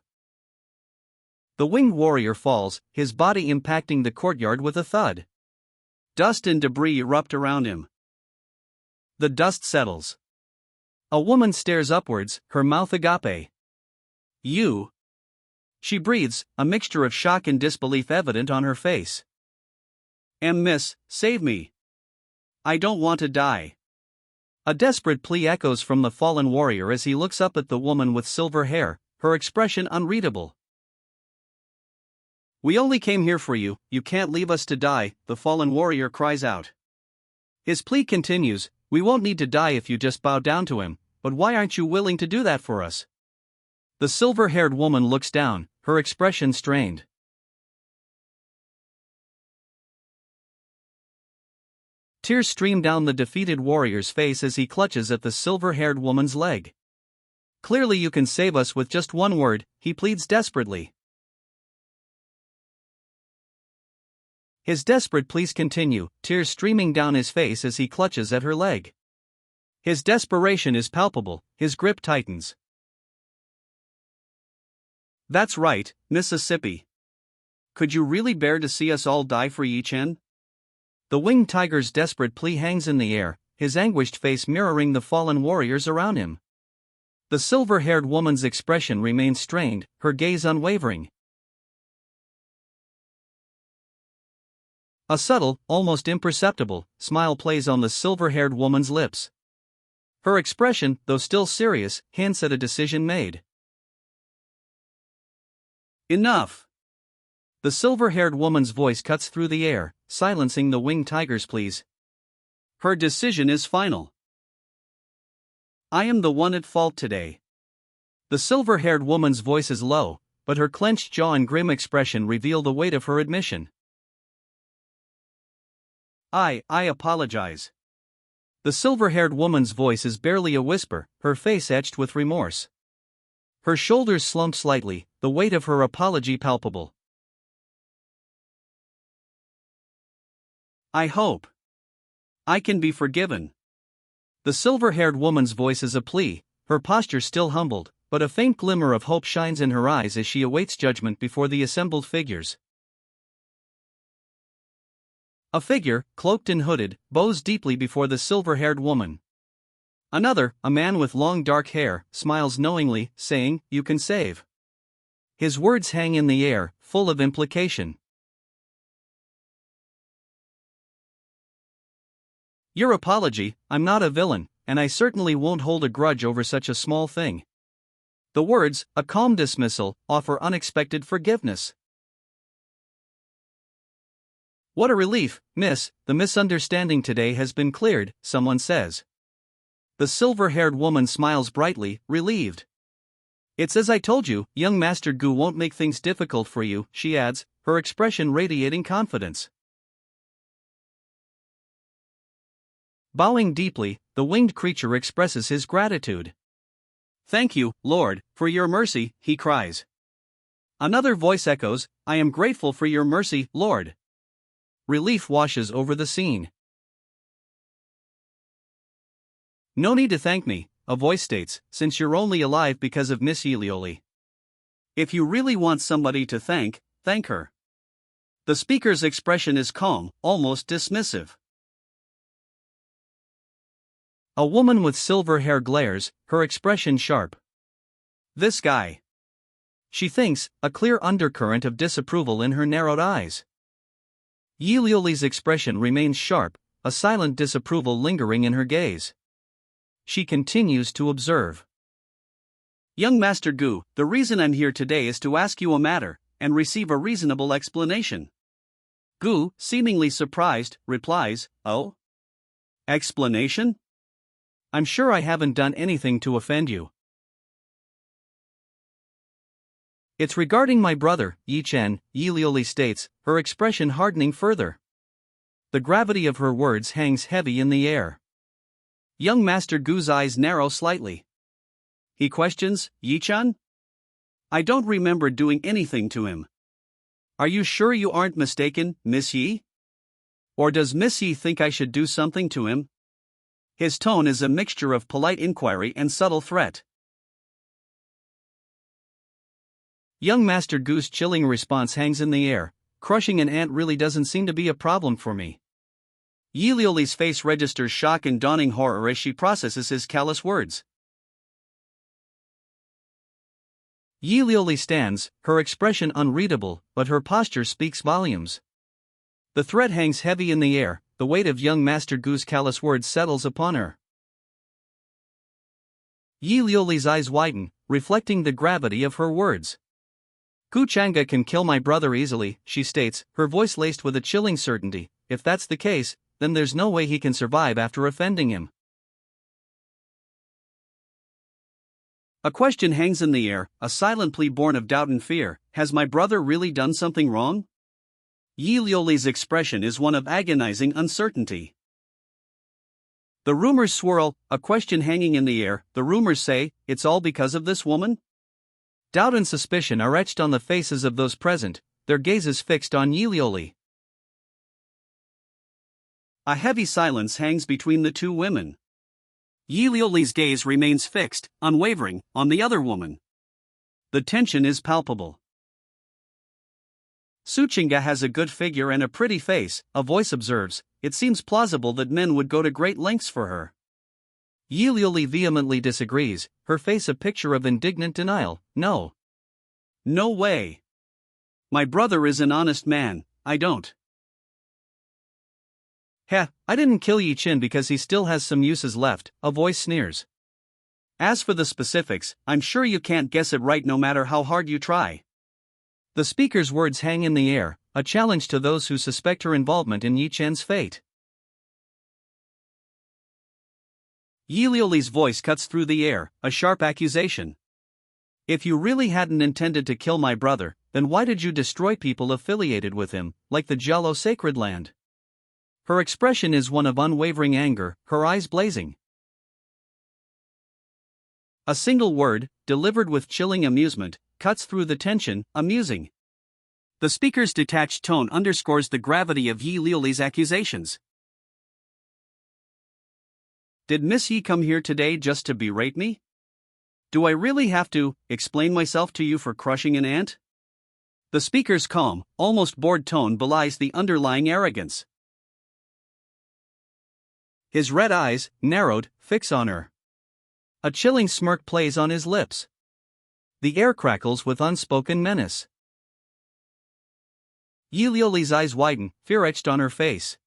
The winged warrior falls, his body impacting the courtyard with a thud. Dust and debris erupt around him. The dust settles. A woman stares upwards, her mouth agape. "You." She breathes, a mixture of shock and disbelief evident on her face. "Miss, save me. I don't want to die." A desperate plea echoes from the fallen warrior as he looks up at the woman with silver hair, her expression unreadable. "We only came here for you, you can't leave us to die," the fallen warrior cries out. His plea continues, "We won't need to die if you just bow down to him, but why aren't you willing to do that for us?" The silver-haired woman looks down, her expression strained. Tears stream down the defeated warrior's face as he clutches at the silver-haired woman's leg. "Clearly you can save us with just one word," he pleads desperately. His desperate pleas continue, tears streaming down his face as he clutches at her leg. His desperation is palpable, his grip tightens. "That's right, Mississippi. Could you really bear to see us all die for Yi-Chen?" The winged tiger's desperate plea hangs in the air, his anguished face mirroring the fallen warriors around him. The silver-haired woman's expression remains strained, her gaze unwavering. A subtle, almost imperceptible, smile plays on the silver-haired woman's lips. Her expression, though still serious, hints at a decision made. "Enough!" The silver-haired woman's voice cuts through the air, silencing the winged tiger's pleas. Her decision is final. "I am the one at fault today." The silver-haired woman's voice is low, but her clenched jaw and grim expression reveal the weight of her admission. I apologize." The silver-haired woman's voice is barely a whisper, her face etched with remorse. Her shoulders slump slightly, the weight of her apology palpable. "I hope I can be forgiven." The silver-haired woman's voice is a plea, her posture still humbled, but a faint glimmer of hope shines in her eyes as she awaits judgment before the assembled figures. A figure, cloaked and hooded, bows deeply before the silver-haired woman. Another, a man with long dark hair, smiles knowingly, saying, "You can save." His words hang in the air, full of implication. "Your apology, I'm not a villain, and I certainly won't hold a grudge over such a small thing." The words, a calm dismissal, offer unexpected forgiveness. "What a relief, miss, the misunderstanding today has been cleared," someone says. The silver-haired woman smiles brightly, relieved. "It's as I told you, young Master Gu won't make things difficult for you," she adds, her expression radiating confidence. Bowing deeply, the winged creature expresses his gratitude. "Thank you, Lord, for your mercy," he cries. Another voice echoes, "I am grateful for your mercy, Lord." Relief washes over the scene. "No need to thank me," a voice states, "since you're only alive because of Miss Yilioli. If you really want somebody to thank, thank her." The speaker's expression is calm, almost dismissive. A woman with silver hair glares, her expression sharp. "This guy." She thinks, a clear undercurrent of disapproval in her narrowed eyes. Yilioli's expression remains sharp, a silent disapproval lingering in her gaze. She continues to observe. "Young Master Gu, the reason I'm here today is to ask you a matter, and receive a reasonable explanation." Gu, seemingly surprised, replies, "Oh? Explanation? I'm sure I haven't done anything to offend you." "It's regarding my brother, Yi-Chen," Yilioli states, her expression hardening further. The gravity of her words hangs heavy in the air. Young Master Gu's eyes narrow slightly. He questions, "Yi-Chen? I don't remember doing anything to him. Are you sure you aren't mistaken, Miss Yi? Or does Miss Yi think I should do something to him?" His tone is a mixture of polite inquiry and subtle threat. Young Master Gu's chilling response hangs in the air, "Crushing an ant really doesn't seem to be a problem for me." Yilioli's face registers shock and dawning horror as she processes his callous words. Yilioli stands, her expression unreadable, but her posture speaks volumes. The threat hangs heavy in the air, the weight of young Master Gu's callous words settles upon her. Yi Liuli's eyes widen, reflecting the gravity of her words. Gu Changa can kill my brother easily, she states, her voice laced with a chilling certainty. If that's the case, then there's no way he can survive after offending him. A question hangs in the air, a silent plea born of doubt and fear. Has my brother really done something wrong? Yi Liuli's expression is one of agonizing uncertainty. The rumors swirl, a question hanging in the air. The rumors say, it's all because of this woman? Doubt and suspicion are etched on the faces of those present, their gazes fixed on Yi Liuli. A heavy silence hangs between the two women. Yi Liuli's gaze remains fixed, unwavering, on the other woman. The tension is palpable. Suchinga has a good figure and a pretty face, a voice observes. It seems plausible that men would go to great lengths for her. Yi Liuli vehemently disagrees, her face a picture of indignant denial. No. No way. My brother is an honest man, I don't. Heh, I didn't kill Yi Qin because he still has some uses left, a voice sneers. As for the specifics, I'm sure you can't guess it right no matter how hard you try. The speaker's words hang in the air, a challenge to those who suspect her involvement in Yi Chen's fate. Yi Liuli's voice cuts through the air, a sharp accusation. If you really hadn't intended to kill my brother, then why did you destroy people affiliated with him, like the Jialo Sacred Land? Her expression is one of unwavering anger, her eyes blazing. A single word, delivered with chilling amusement, cuts through the tension, amusing. The speaker's detached tone underscores the gravity of Yi Liuli's accusations. Did Miss Yi come here today just to berate me? Do I really have to explain myself to you for crushing an ant? The speaker's calm, almost bored tone belies the underlying arrogance. His red eyes, narrowed, fix on her. A chilling smirk plays on his lips. The air crackles with unspoken menace. Yi Liuli's eyes widen, fear etched on her face.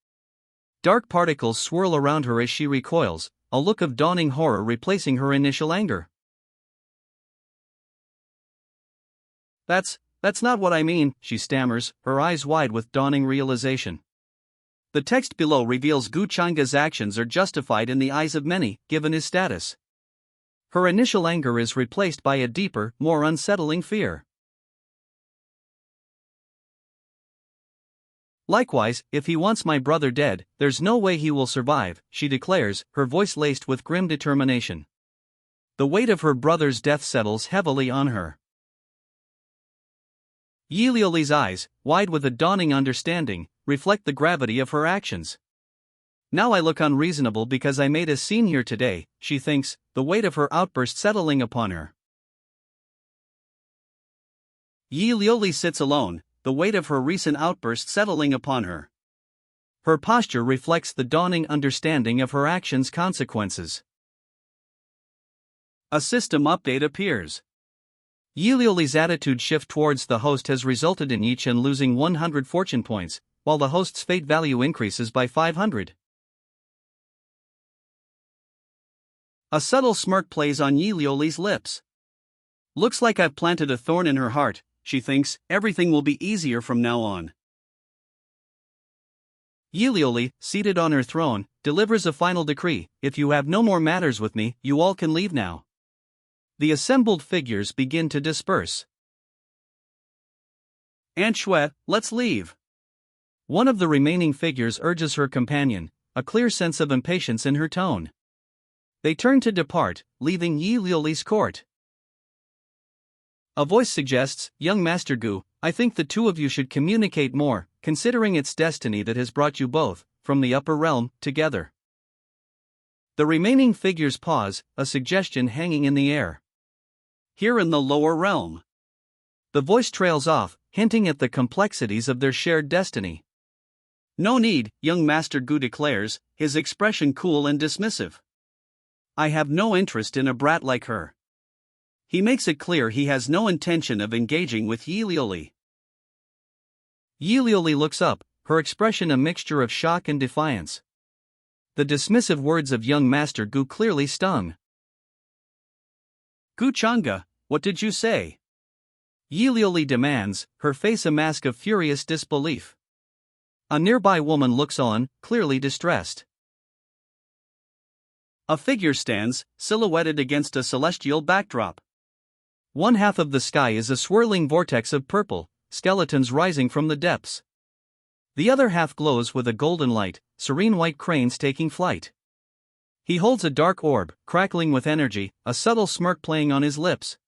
Dark particles swirl around her as she recoils, a look of dawning horror replacing her initial anger. That's not what I mean, she stammers, her eyes wide with dawning realization. The text below reveals Gu Changa's actions are justified in the eyes of many, given his status. Her initial anger is replaced by a deeper, more unsettling fear. Likewise, if he wants my brother dead, there's no way he will survive, she declares, her voice laced with grim determination. The weight of her brother's death settles heavily on her. Yi Liuli's eyes, wide with a dawning understanding, reflect the gravity of her actions. Now I look unreasonable because I made a scene here today, she thinks, the weight of her outburst settling upon her. Yi Liuli sits alone, the weight of her recent outburst settling upon her. Her posture reflects the dawning understanding of her actions' consequences. A system update appears. Yi Liuli's attitude shift towards the host has resulted in Yi Chen losing 100 fortune points, while the host's fate value increases by 500. A subtle smirk plays on Yi Liuli's lips. Looks like I've planted a thorn in her heart, she thinks, everything will be easier from now on. Yi Liuli, seated on her throne, delivers a final decree: if you have no more matters with me, you all can leave now. The assembled figures begin to disperse. Aunt Shui, let's leave. One of the remaining figures urges her companion, a clear sense of impatience in her tone. They turn to depart, leaving Yi Liuli's court. A voice suggests, young Master Gu, I think the two of you should communicate more, considering it's destiny that has brought you both, from the upper realm, together. The remaining figures pause, a suggestion hanging in the air. Here in the lower realm. The voice trails off, hinting at the complexities of their shared destiny. No need, young Master Gu declares, his expression cool and dismissive. I have no interest in a brat like her. He makes it clear he has no intention of engaging with Yi Liuli. Yi Liuli looks up, her expression a mixture of shock and defiance. The dismissive words of young Master Gu clearly stung. Guchanga, what did you say? Yi Lioli demands, her face a mask of furious disbelief. A nearby woman looks on, clearly distressed. A figure stands, silhouetted against a celestial backdrop. One half of the sky is a swirling vortex of purple, skeletons rising from the depths. The other half glows with a golden light, serene white cranes taking flight. He holds a dark orb, crackling with energy, a subtle smirk playing on his lips.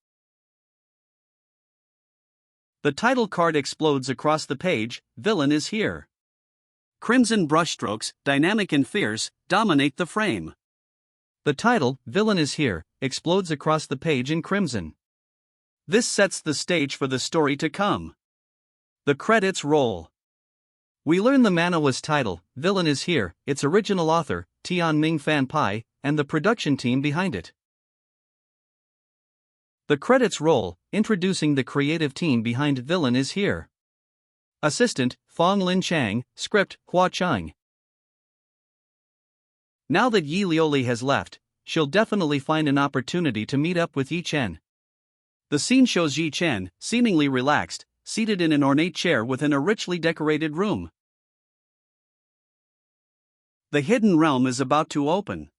The title card explodes across the page, Villain is here. Crimson brushstrokes, dynamic and fierce, dominate the frame. The title, Villain is here, explodes across the page in crimson. This sets the stage for the story to come. The credits roll. We learn the manhwa's title, Villain is here, its original author, Tian Ming Fan Pai, and the production team behind it. The credits roll, introducing the creative team behind Villain is here. Assistant, Fong Lin Chang, script, Hua Chang. Now that Yi Lioli has left, she'll definitely find an opportunity to meet up with Yi Chen. The scene shows Yi Chen, seemingly relaxed, seated in an ornate chair within a richly decorated room. The hidden realm is about to open.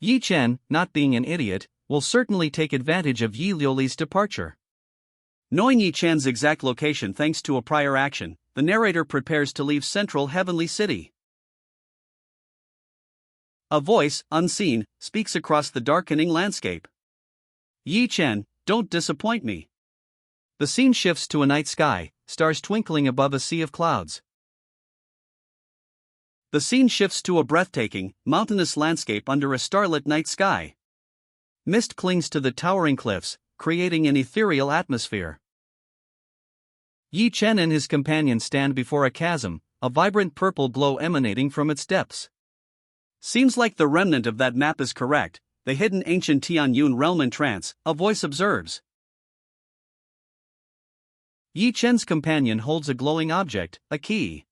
Yi Chen, not being an idiot, will certainly take advantage of Yi Lioli's departure. Knowing Yi Chan's exact location thanks to a prior action, the narrator prepares to leave Central Heavenly City. A voice, unseen, speaks across the darkening landscape. Yi Chen, don't disappoint me. The scene shifts to a night sky, stars twinkling above a sea of clouds. The scene shifts to a breathtaking, mountainous landscape under a starlit night sky. Mist clings to the towering cliffs, creating an ethereal atmosphere. Yi Chen and his companion stand before a chasm, a vibrant purple glow emanating from its depths. Seems like the remnant of that map is correct, the hidden ancient Tianyun realm in trance, a voice observes. Yi Chen's companion holds a glowing object, a key.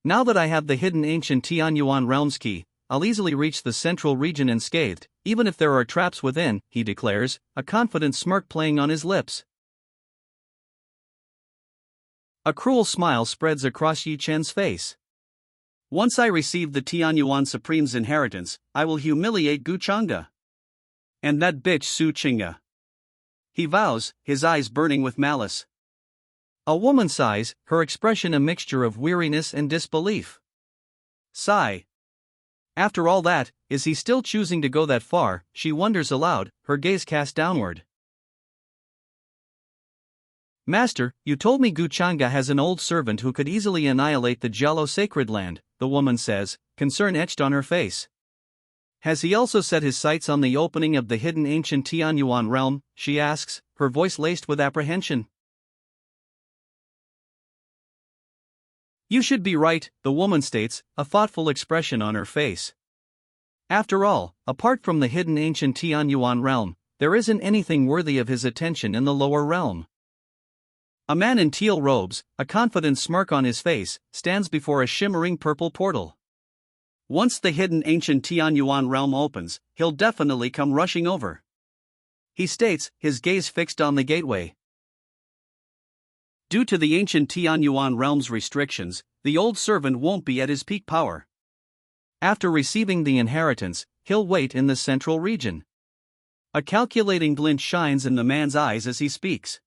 Now that I have the hidden ancient Tianyuan realm's key, I'll easily reach the central region unscathed, even if there are traps within, he declares, a confident smirk playing on his lips. A cruel smile spreads across Yi Chen's face. Once I receive the Tianyuan Supreme's inheritance, I will humiliate Guchanga. And that bitch Su Chinga. He vows, his eyes burning with malice. A woman sighs, her expression a mixture of weariness and disbelief. Sigh. After all that, is he still choosing to go that far? She wonders aloud, her gaze cast downward. Master, you told me Guchanga has an old servant who could easily annihilate the Jialo sacred land, the woman says, concern etched on her face. Has he also set his sights on the opening of the hidden ancient Tianyuan realm? She asks, her voice laced with apprehension. You should be right, the woman states, a thoughtful expression on her face. After all, apart from the hidden ancient Tianyuan realm, there isn't anything worthy of his attention in the lower realm. A man in teal robes, a confident smirk on his face, stands before a shimmering purple portal. Once the hidden ancient Tianyuan realm opens, he'll definitely come rushing over. He states, his gaze fixed on the gateway. Due to the ancient Tianyuan realm's restrictions, the old servant won't be at his peak power. After receiving the inheritance, he'll wait in the central region. A calculating glint shines in the man's eyes as he speaks.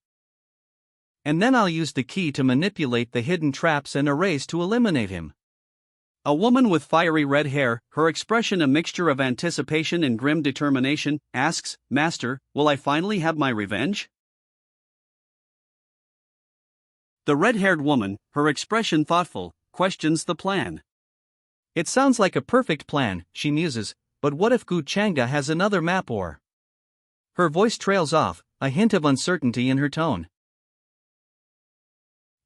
And then I'll use the key to manipulate the hidden traps and arrays to eliminate him. A woman with fiery red hair, her expression a mixture of anticipation and grim determination, asks, Master, will I finally have my revenge? The red-haired woman, her expression thoughtful, questions the plan. It sounds like a perfect plan, she muses, but what if Guchanga has another map or... Her voice trails off, a hint of uncertainty in her tone.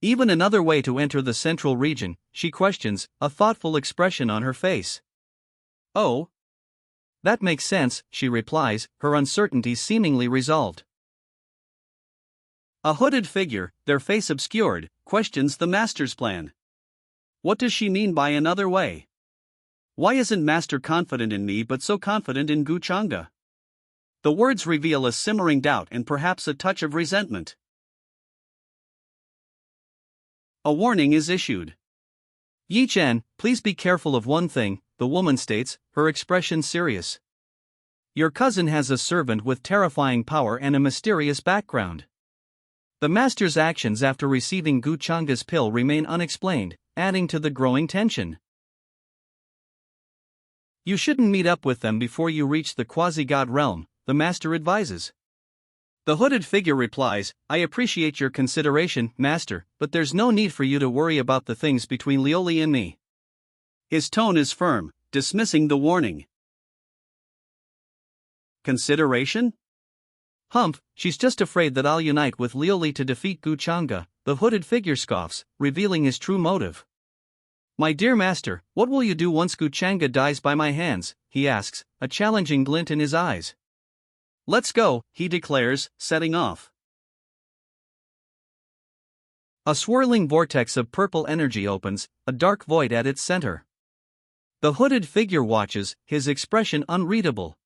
Even another way to enter the central region, she questions, a thoughtful expression on her face. Oh? That makes sense, she replies, her uncertainty seemingly resolved. A hooded figure, their face obscured, questions the master's plan. What does she mean by another way? Why isn't master confident in me but so confident in Guchanga? The words reveal a simmering doubt and perhaps a touch of resentment. A warning is issued. Yi-chan, please be careful of one thing, the woman states, her expression serious. Your cousin has a servant with terrifying power and a mysterious background. The master's actions after receiving Gu Changa's pill remain unexplained, adding to the growing tension. You shouldn't meet up with them before you reach the quasi-god realm, the master advises. The hooded figure replies, I appreciate your consideration, master, but there's no need for you to worry about the things between Lioli and me. His tone is firm, dismissing the warning. Consideration? Humph, she's just afraid that I'll unite with Lioli to defeat Gu Changa, the hooded figure scoffs, revealing his true motive. My dear master, what will you do once Gu Changa dies by my hands, he asks, a challenging glint in his eyes. Let's go, he declares, setting off. A swirling vortex of purple energy opens, a dark void at its center. The hooded figure watches, his expression unreadable.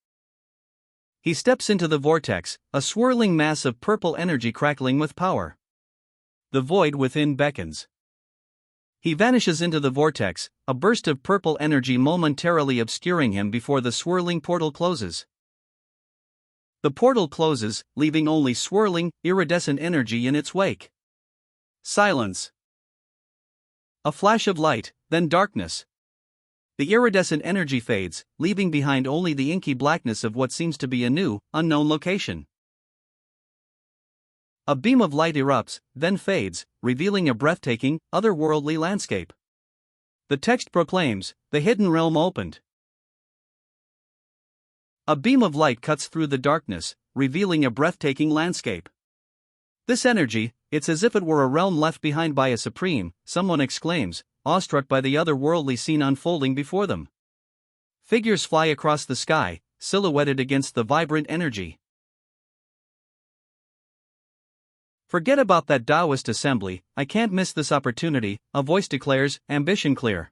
He steps into the vortex, a swirling mass of purple energy crackling with power. The void within beckons. He vanishes into the vortex, a burst of purple energy momentarily obscuring him before the swirling portal closes. The portal closes, leaving only swirling, iridescent energy in its wake. Silence. A flash of light, then darkness. The iridescent energy fades, leaving behind only the inky blackness of what seems to be a new, unknown location. A beam of light erupts, then fades, revealing a breathtaking, otherworldly landscape. The text proclaims, the hidden realm opened. A beam of light cuts through the darkness, revealing a breathtaking landscape. This energy, it's as if it were a realm left behind by a supreme, someone exclaims, awestruck by the otherworldly scene unfolding before them. Figures fly across the sky, silhouetted against the vibrant energy. Forget about that Taoist assembly, I can't miss this opportunity, a voice declares, ambition clear.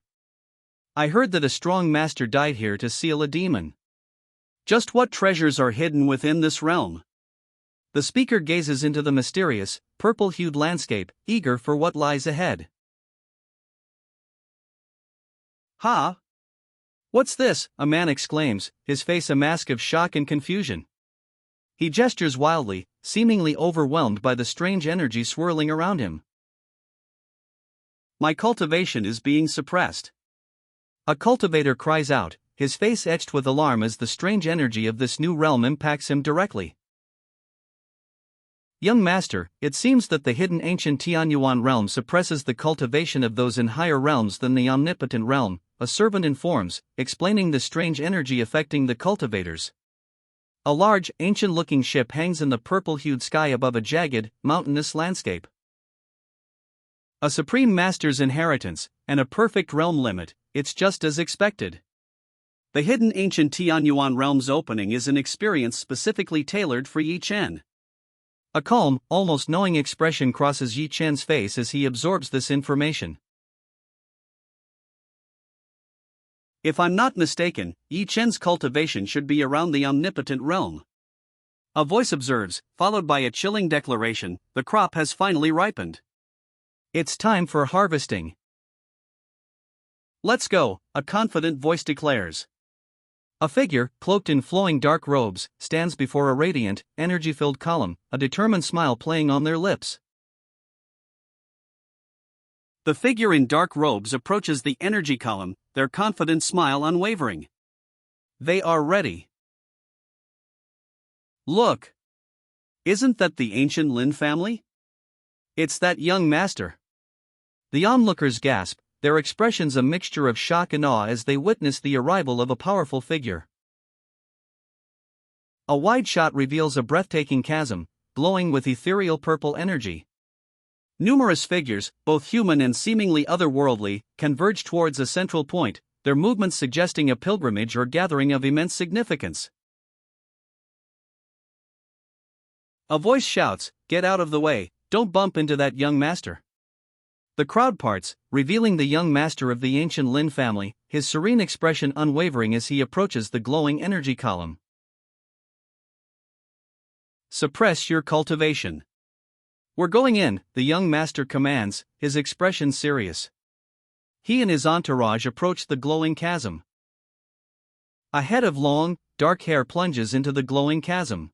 I heard that a strong master died here to seal a demon. Just what treasures are hidden within this realm? The speaker gazes into the mysterious, purple-hued landscape, eager for what lies ahead. Ha! What's this? A man exclaims, his face a mask of shock and confusion. He gestures wildly, seemingly overwhelmed by the strange energy swirling around him. My cultivation is being suppressed. A cultivator cries out, his face etched with alarm as the strange energy of this new realm impacts him directly. Young master, it seems that the hidden ancient Tianyuan realm suppresses the cultivation of those in higher realms than the omnipotent realm, a servant informs, explaining the strange energy affecting the cultivators. A large, ancient-looking ship hangs in the purple-hued sky above a jagged, mountainous landscape. A supreme master's inheritance, and a perfect realm limit, it's just as expected. The hidden ancient Tianyuan realm's opening is an experience specifically tailored for Yi Chen. A calm, almost knowing expression crosses Yi Chen's face as he absorbs this information. If I'm not mistaken, Yi Chen's cultivation should be around the omnipotent realm. A voice observes, followed by a chilling declaration, the crop has finally ripened. It's time for harvesting. Let's go, a confident voice declares. A figure, cloaked in flowing dark robes, stands before a radiant, energy-filled column, a determined smile playing on their lips. The figure in dark robes approaches the energy column, their confident smile unwavering. They are ready. Look! Isn't that the ancient Lin family? It's that young master. The onlookers gasp, their expressions a mixture of shock and awe as they witness the arrival of a powerful figure. A wide shot reveals a breathtaking chasm, glowing with ethereal purple energy. Numerous figures, both human and seemingly otherworldly, converge towards a central point, their movements suggesting a pilgrimage or gathering of immense significance. A voice shouts, "Get out of the way, don't bump into that young master." The crowd parts, revealing the young master of the ancient Lin family, his serene expression unwavering as he approaches the glowing energy column. suppress your cultivation. We're going in, the young master commands, his expression serious. He and his entourage approach the glowing chasm. A head of long, dark hair plunges into the glowing chasm.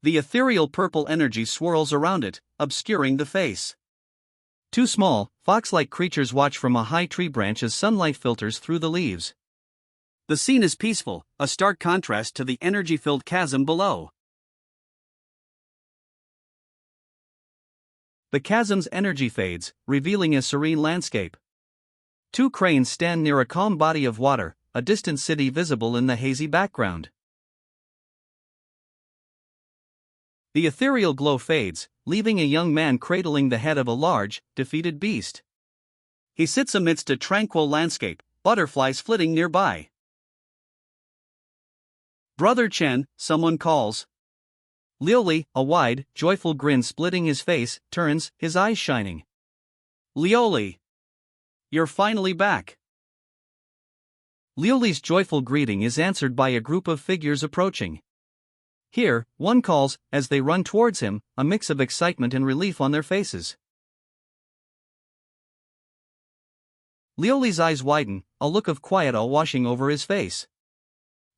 The ethereal purple energy swirls around it, obscuring the face. Two small, fox-like creatures watch from a high tree branch as sunlight filters through the leaves. The scene is peaceful, a stark contrast to the energy-filled chasm below. The chasm's energy fades, revealing a serene landscape. Two cranes stand near a calm body of water, a distant city visible in the hazy background. The ethereal glow fades, leaving a young man cradling the head of a large, defeated beast. He sits amidst a tranquil landscape, butterflies flitting nearby. Brother Chen, someone calls. Liuli, a wide, joyful grin splitting his face, turns, his eyes shining. Liuli! You're finally back! Liuli's joyful greeting is answered by a group of figures approaching. Here, one calls, as they run towards him, a mix of excitement and relief on their faces. Liuli's eyes widen, a look of quiet awe washing over his face.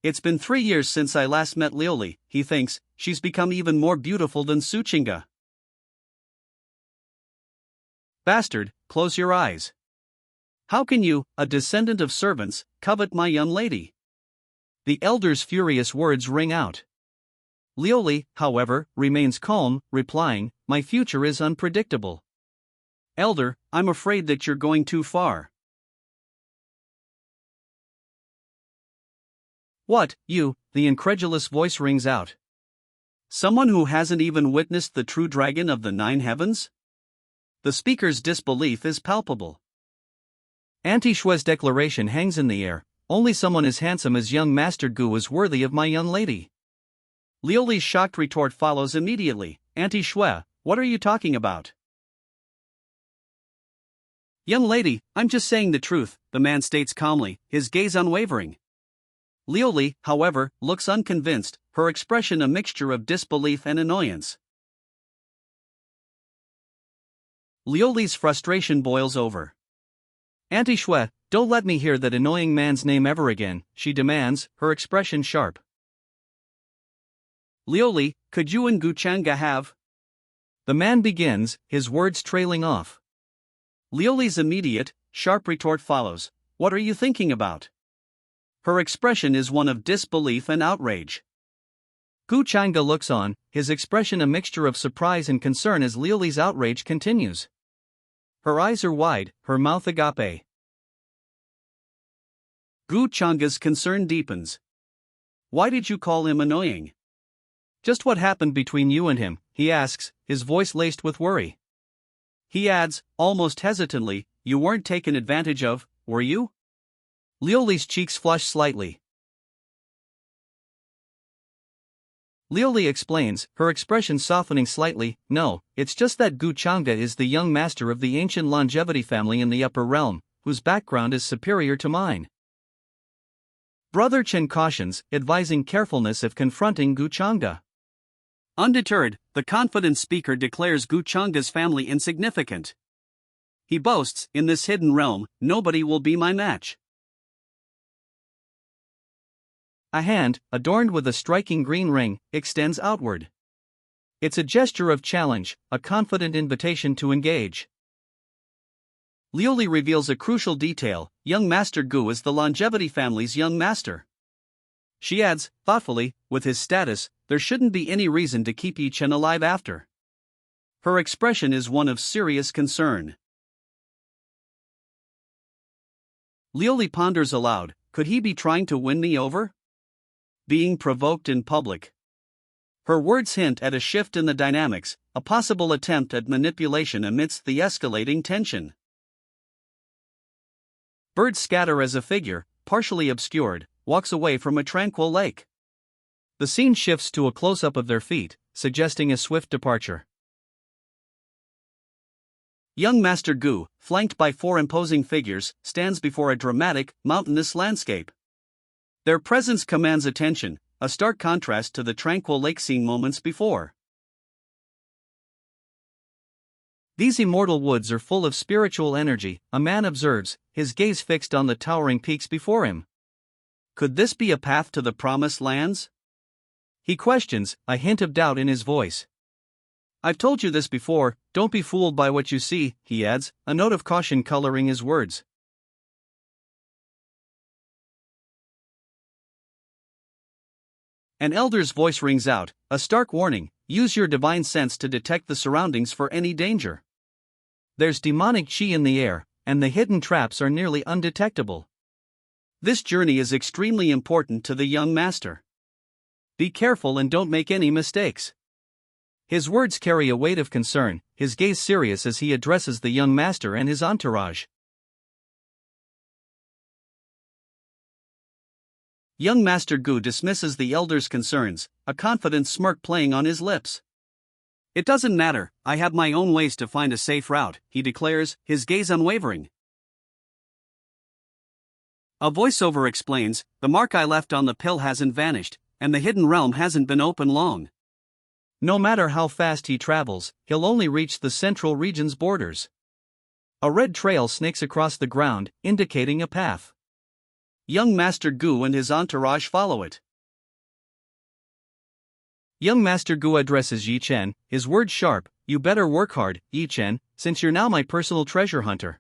It's been 3 years since I last met Liuli, he thinks. She's become even more beautiful than Suchinga. Bastard, close your eyes. How can you, a descendant of servants, covet my young lady? The elder's furious words ring out. Liuli, however, remains calm, replying, my future is unpredictable. Elder, I'm afraid that you're going too far. What, you? The incredulous voice rings out. Someone who hasn't even witnessed the true dragon of the 9 heavens? The speaker's disbelief is palpable. Auntie Shue's declaration hangs in the air, only someone as handsome as young Master Gu is worthy of my young lady. Liuli's shocked retort follows immediately, Auntie Shue, what are you talking about? Young lady, I'm just saying the truth, the man states calmly, his gaze unwavering. Liuli, however, looks unconvinced, her expression a mixture of disbelief and annoyance. Liuli's frustration boils over. Auntie Shue, don't let me hear that annoying man's name ever again, she demands, her expression sharp. Liuli, could you and Guchanga have? The man begins, his words trailing off. Liuli's immediate, sharp retort follows, what are you thinking about? Her expression is one of disbelief and outrage. Guchanga looks on, his expression a mixture of surprise and concern as Liuli's outrage continues. Her eyes are wide, her mouth agape. Guchanga's concern deepens. Why did you call him annoying? Just what happened between you and him, he asks, his voice laced with worry. He adds, almost hesitantly, you weren't taken advantage of, were you? Liuli's cheeks flush slightly. Liuli explains, her expression softening slightly, no, it's just that Guchanga is the young master of the ancient longevity family in the upper realm, whose background is superior to mine. Brother Chen cautions, advising carefulness if confronting Guchanga. Undeterred, the confident speaker declares Guchanga's family insignificant. He boasts, in this hidden realm, nobody will be my match. A hand, adorned with a striking green ring, extends outward. It's a gesture of challenge, a confident invitation to engage. Liuli reveals a crucial detail, young Master Gu is the longevity family's young master. She adds, thoughtfully, with his status, there shouldn't be any reason to keep Yi Chen alive after. Her expression is one of serious concern. Liuli ponders aloud, could he be trying to win me over? Being provoked in public. Her words hint at a shift in the dynamics, a possible attempt at manipulation amidst the escalating tension. Birds scatter as a figure, partially obscured, walks away from a tranquil lake. The scene shifts to a close-up of their feet, suggesting a swift departure. Young Master Gu, flanked by 4 imposing figures, stands before a dramatic, mountainous landscape. Their presence commands attention, a stark contrast to the tranquil lake scene moments before. These immortal woods are full of spiritual energy, a man observes, his gaze fixed on the towering peaks before him. Could this be a path to the promised lands? He questions, a hint of doubt in his voice. I've told you this before, don't be fooled by what you see, he adds, a note of caution coloring his words. An elder's voice rings out, a stark warning: use your divine sense to detect the surroundings for any danger. There's demonic chi in the air, and the hidden traps are nearly undetectable. This journey is extremely important to the young master. Be careful and don't make any mistakes. His words carry a weight of concern, his gaze serious as he addresses the young master and his entourage. Young Master Gu dismisses the elder's concerns, a confident smirk playing on his lips. It doesn't matter, I have my own ways to find a safe route, he declares, his gaze unwavering. A voiceover explains, the mark I left on the pill hasn't vanished, and the hidden realm hasn't been open long. No matter how fast he travels, he'll only reach the central region's borders. A red trail snakes across the ground, indicating a path. Young Master Gu and his entourage follow it. Young Master Gu addresses Yi Chen, his words sharp, you better work hard, Yi Chen, since you're now my personal treasure hunter.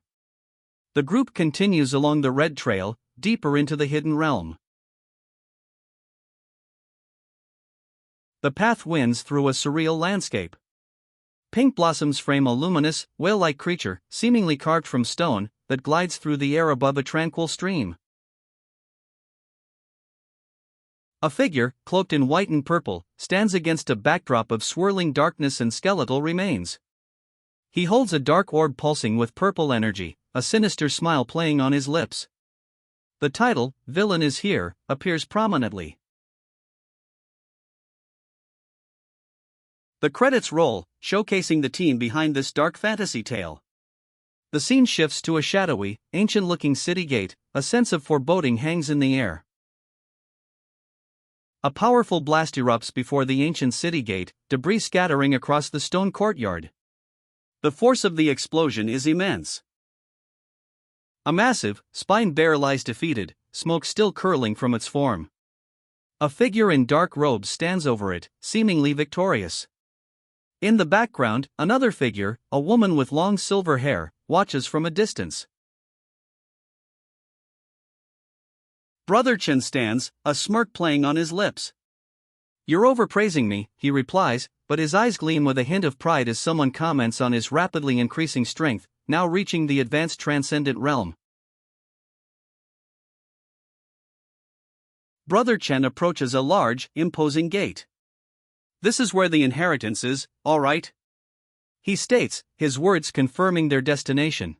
The group continues along the red trail, deeper into the hidden realm. The path winds through a surreal landscape. Pink blossoms frame a luminous, whale-like creature, seemingly carved from stone, that glides through the air above a tranquil stream. A figure, cloaked in white and purple, stands against a backdrop of swirling darkness and skeletal remains. He holds a dark orb pulsing with purple energy, a sinister smile playing on his lips. The title, Villain is Here, appears prominently. The credits roll, showcasing the team behind this dark fantasy tale. The scene shifts to a shadowy, ancient-looking city gate, a sense of foreboding hangs in the air. A powerful blast erupts before the ancient city gate, debris scattering across the stone courtyard. The force of the explosion is immense. A massive, spined bear lies defeated, smoke still curling from its form. A figure in dark robes stands over it, seemingly victorious. In the background, another figure, a woman with long silver hair, watches from a distance. Brother Chen stands, a smirk playing on his lips. You're overpraising me, he replies, but his eyes gleam with a hint of pride as someone comments on his rapidly increasing strength, now reaching the advanced transcendent realm. Brother Chen approaches a large, imposing gate. This is where the inheritance is, all right? He states, his words confirming their destination.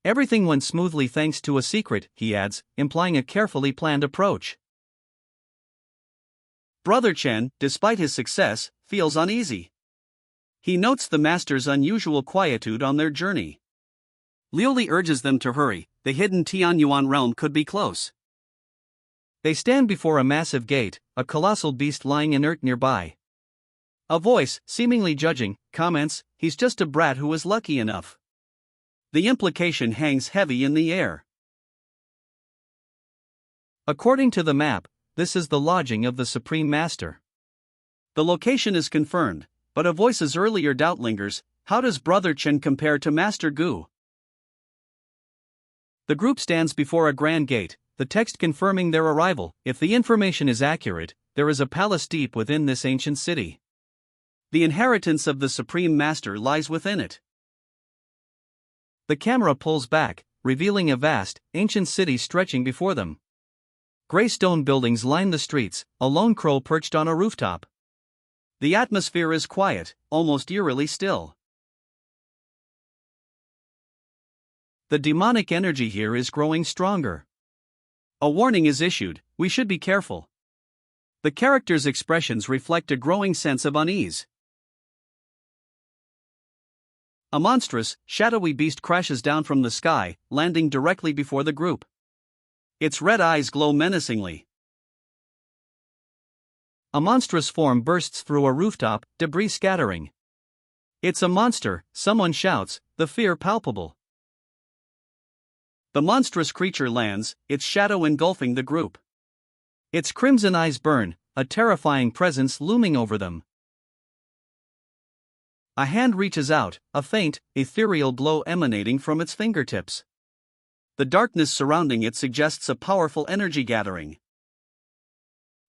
Everything went smoothly thanks to a secret, he adds, implying a carefully planned approach. Brother Chen, despite his success, feels uneasy. He notes the master's unusual quietude on their journey. Liuli urges them to hurry, the hidden Tianyuan realm could be close. They stand before a massive gate, a colossal beast lying inert nearby. A voice, seemingly judging, comments, he's just a brat who was lucky enough. The implication hangs heavy in the air. According to the map, this is the lodging of the Supreme Master. The location is confirmed, but a voice's earlier doubt lingers: how does Brother Chen compare to Master Gu? The group stands before a grand gate, the text confirming their arrival. If the information is accurate, there is a palace deep within this ancient city. The inheritance of the Supreme Master lies within it. The camera pulls back, revealing a vast, ancient city stretching before them. Gray stone buildings line the streets, a lone crow perched on a rooftop. The atmosphere is quiet, almost eerily still. The demonic energy here is growing stronger. A warning is issued: we should be careful. The characters' expressions reflect a growing sense of unease. A monstrous, shadowy beast crashes down from the sky, landing directly before the group. Its red eyes glow menacingly. A monstrous form bursts through a rooftop, debris scattering. It's a monster, someone shouts, the fear palpable. The monstrous creature lands, its shadow engulfing the group. Its crimson eyes burn, a terrifying presence looming over them. A hand reaches out, a faint, ethereal glow emanating from its fingertips. The darkness surrounding it suggests a powerful energy gathering.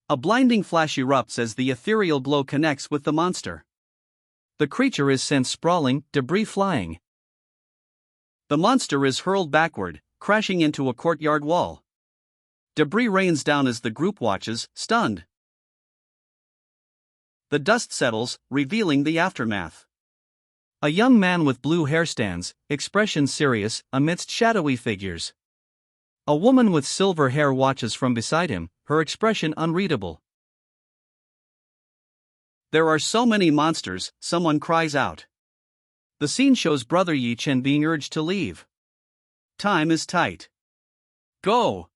A blinding flash erupts as the ethereal glow connects with the monster. The creature is sent sprawling, debris flying. The monster is hurled backward, crashing into a courtyard wall. Debris rains down as the group watches, stunned. The dust settles, revealing the aftermath. A young man with blue hair stands, expression serious, amidst shadowy figures. A woman with silver hair watches from beside him, her expression unreadable. There are so many monsters, someone cries out. The scene shows Brother Yi Chen being urged to leave. Time is tight. Go!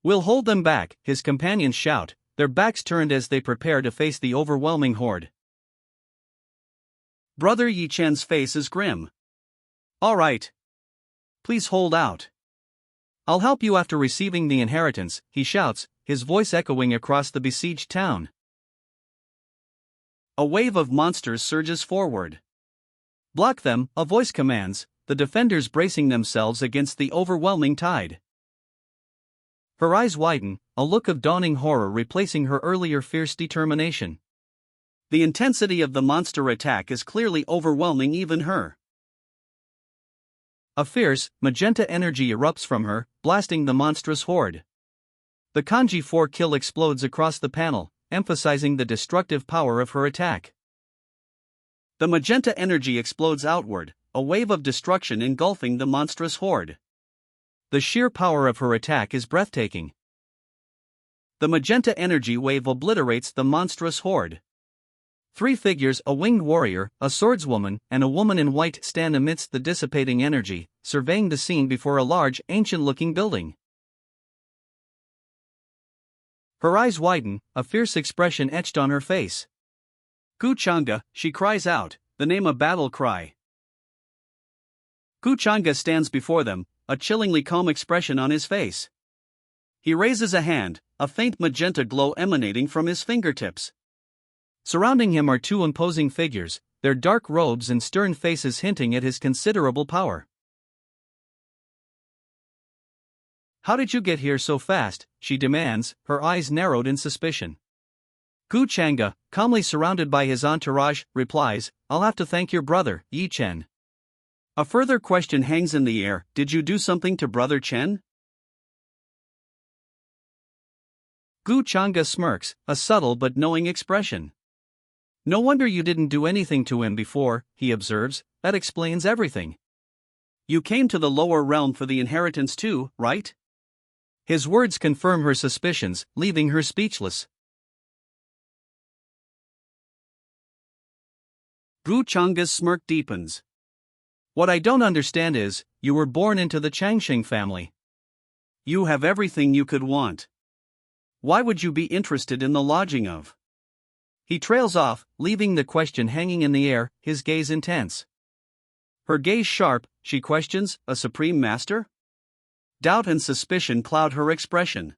We'll hold them back, his companions shout, their backs turned as they prepare to face the overwhelming horde. Brother Yi Chen's face is grim. All right. Please hold out. I'll help you after receiving the inheritance, he shouts, his voice echoing across the besieged town. A wave of monsters surges forward. Block them, a voice commands, the defenders bracing themselves against the overwhelming tide. Her eyes widen, a look of dawning horror replacing her earlier fierce determination. The intensity of the monster attack is clearly overwhelming even her. A fierce, magenta energy erupts from her, blasting the monstrous horde. The kanji 4 kill explodes across the panel, emphasizing the destructive power of her attack. The magenta energy explodes outward, a wave of destruction engulfing the monstrous horde. The sheer power of her attack is breathtaking. The magenta energy wave obliterates the monstrous horde. 3 figures, a winged warrior, a swordswoman, and a woman in white stand amidst the dissipating energy, surveying the scene before a large, ancient-looking building. Her eyes widen, a fierce expression etched on her face. Gu Changa, she cries out, the name a battle cry. Gu Changa stands before them, a chillingly calm expression on his face. He raises a hand, a faint magenta glow emanating from his fingertips. Surrounding him are 2 imposing figures, their dark robes and stern faces hinting at his considerable power. How did you get here so fast? She demands, her eyes narrowed in suspicion. Gu Changa, calmly surrounded by his entourage, replies, I'll have to thank your brother, Yi Chen. A further question hangs in the air, did you do something to Brother Chen? Gu Changa smirks, a subtle but knowing expression. No wonder you didn't do anything to him before, he observes, that explains everything. You came to the lower realm for the inheritance too, right? His words confirm her suspicions, leaving her speechless. Gu Changa's smirk deepens. What I don't understand is, you were born into the Changsheng family. You have everything you could want. Why would you be interested in the lodging of? He trails off, leaving the question hanging in the air, his gaze intense. Her gaze sharp, she questions, a supreme master? Doubt and suspicion cloud her expression.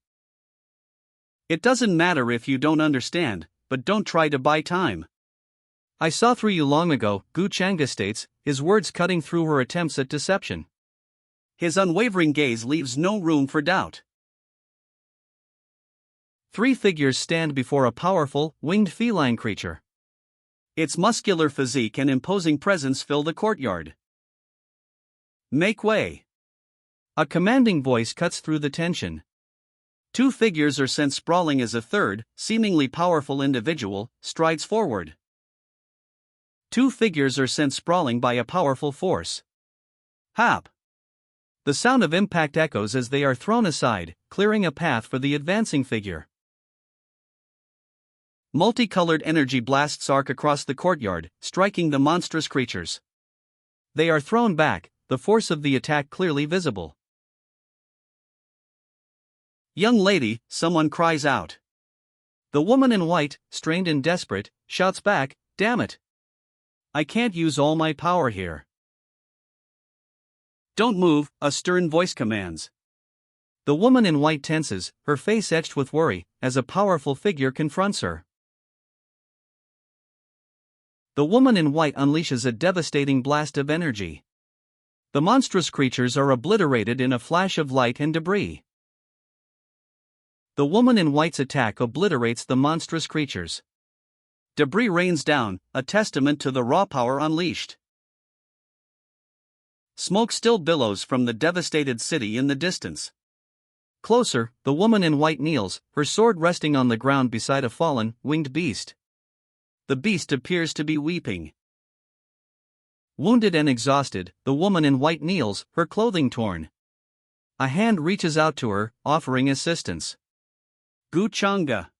It doesn't matter if you don't understand, but don't try to buy time. I saw through you long ago, Gu Changa states, his words cutting through her attempts at deception. His unwavering gaze leaves no room for doubt. 3 figures stand before a powerful, winged feline creature. Its muscular physique and imposing presence fill the courtyard. Make way. A commanding voice cuts through the tension. 2 figures are sent sprawling as a third, seemingly powerful individual, strides forward. 2 figures are sent sprawling by a powerful force. Hap! The sound of impact echoes as they are thrown aside, clearing a path for the advancing figure. Multicolored energy blasts arc across the courtyard, striking the monstrous creatures. They are thrown back, the force of the attack clearly visible. Young lady, someone cries out. The woman in white, strained and desperate, shouts back, "Damn it! I can't use all my power here." "Don't move," a stern voice commands. The woman in white tenses, her face etched with worry, as a powerful figure confronts her. The woman in white unleashes a devastating blast of energy. The monstrous creatures are obliterated in a flash of light and debris. The woman in white's attack obliterates the monstrous creatures. Debris rains down, a testament to the raw power unleashed. Smoke still billows from the devastated city in the distance. Closer, the woman in white kneels, her sword resting on the ground beside a fallen, winged beast. The beast appears to be weeping. Wounded and exhausted, the woman in white kneels, her clothing torn. A hand reaches out to her, offering assistance. "Gu Changa."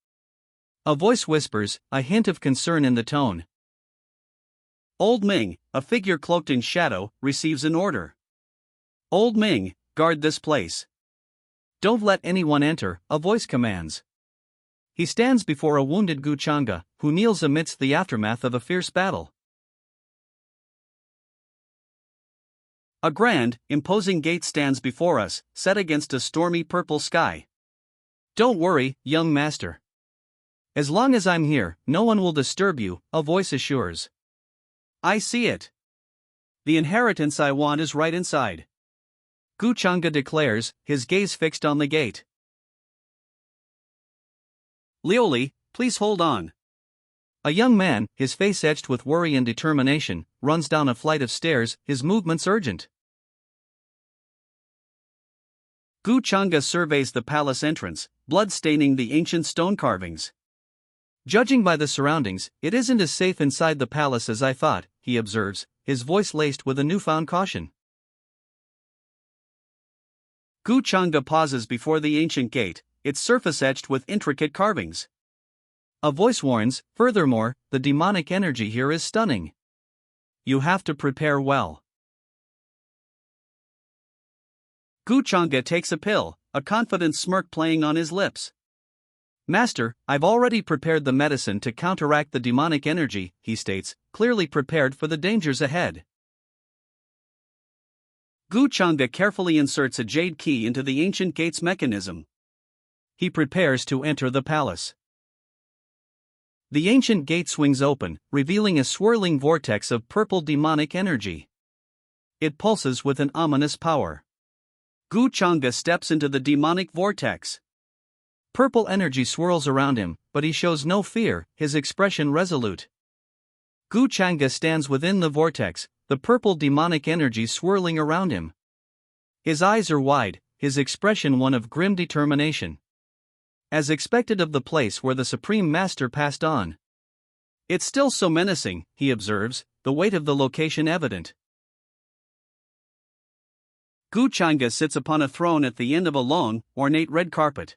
A voice whispers, a hint of concern in the tone. "Old Ming," a figure cloaked in shadow, receives an order. "Old Ming, guard this place." "Don't let anyone enter," a voice commands. He stands before a wounded Gu Changa, who kneels amidst the aftermath of a fierce battle. A grand, imposing gate stands before us, set against a stormy purple sky. "Don't worry, young master. As long as I'm here, no one will disturb you," a voice assures. "I see it. The inheritance I want is right inside," Gu Changa declares, his gaze fixed on the gate. "Lioli, please hold on." A young man, his face etched with worry and determination, runs down a flight of stairs, his movements urgent. Gu Changa surveys the palace entrance, blood staining the ancient stone carvings. "Judging by the surroundings, it isn't as safe inside the palace as I thought," he observes, his voice laced with a newfound caution. Gu Changa pauses before the ancient gate, its surface etched with intricate carvings. A voice warns, "Furthermore, the demonic energy here is stunning. You have to prepare well." Gu Changa takes a pill, a confident smirk playing on his lips. "Master, I've already prepared the medicine to counteract the demonic energy," he states, clearly prepared for the dangers ahead. Gu Changa carefully inserts a jade key into the ancient gate's mechanism. He prepares to enter the palace. The ancient gate swings open, revealing a swirling vortex of purple demonic energy. It pulses with an ominous power. Gu Changa steps into the demonic vortex. Purple energy swirls around him, but he shows no fear, his expression resolute. Gu Changa stands within the vortex, the purple demonic energy swirling around him. His eyes are wide, his expression one of grim determination. As expected of the place where the Supreme Master passed on. "It's still so menacing," he observes, the weight of the location evident. Gu Changa sits upon a throne at the end of a long, ornate red carpet.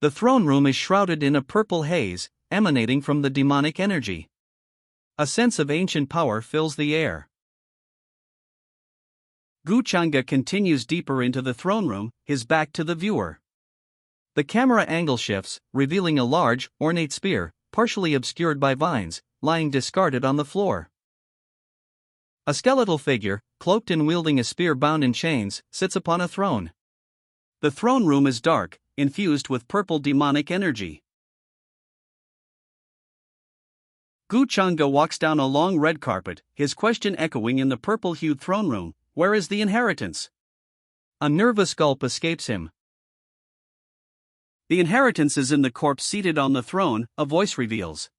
The throne room is shrouded in a purple haze, emanating from the demonic energy. A sense of ancient power fills the air. Gu Changa continues deeper into the throne room, his back to the viewer. The camera angle shifts, revealing a large, ornate spear, partially obscured by vines, lying discarded on the floor. A skeletal figure, cloaked and wielding a spear bound in chains, sits upon a throne. The throne room is dark, infused with purple demonic energy. Gu Changa walks down a long red carpet, his question echoing in the purple-hued throne room, "Where is the inheritance?" A nervous gulp escapes him. "The inheritance is in the corpse seated on the throne," a voice reveals.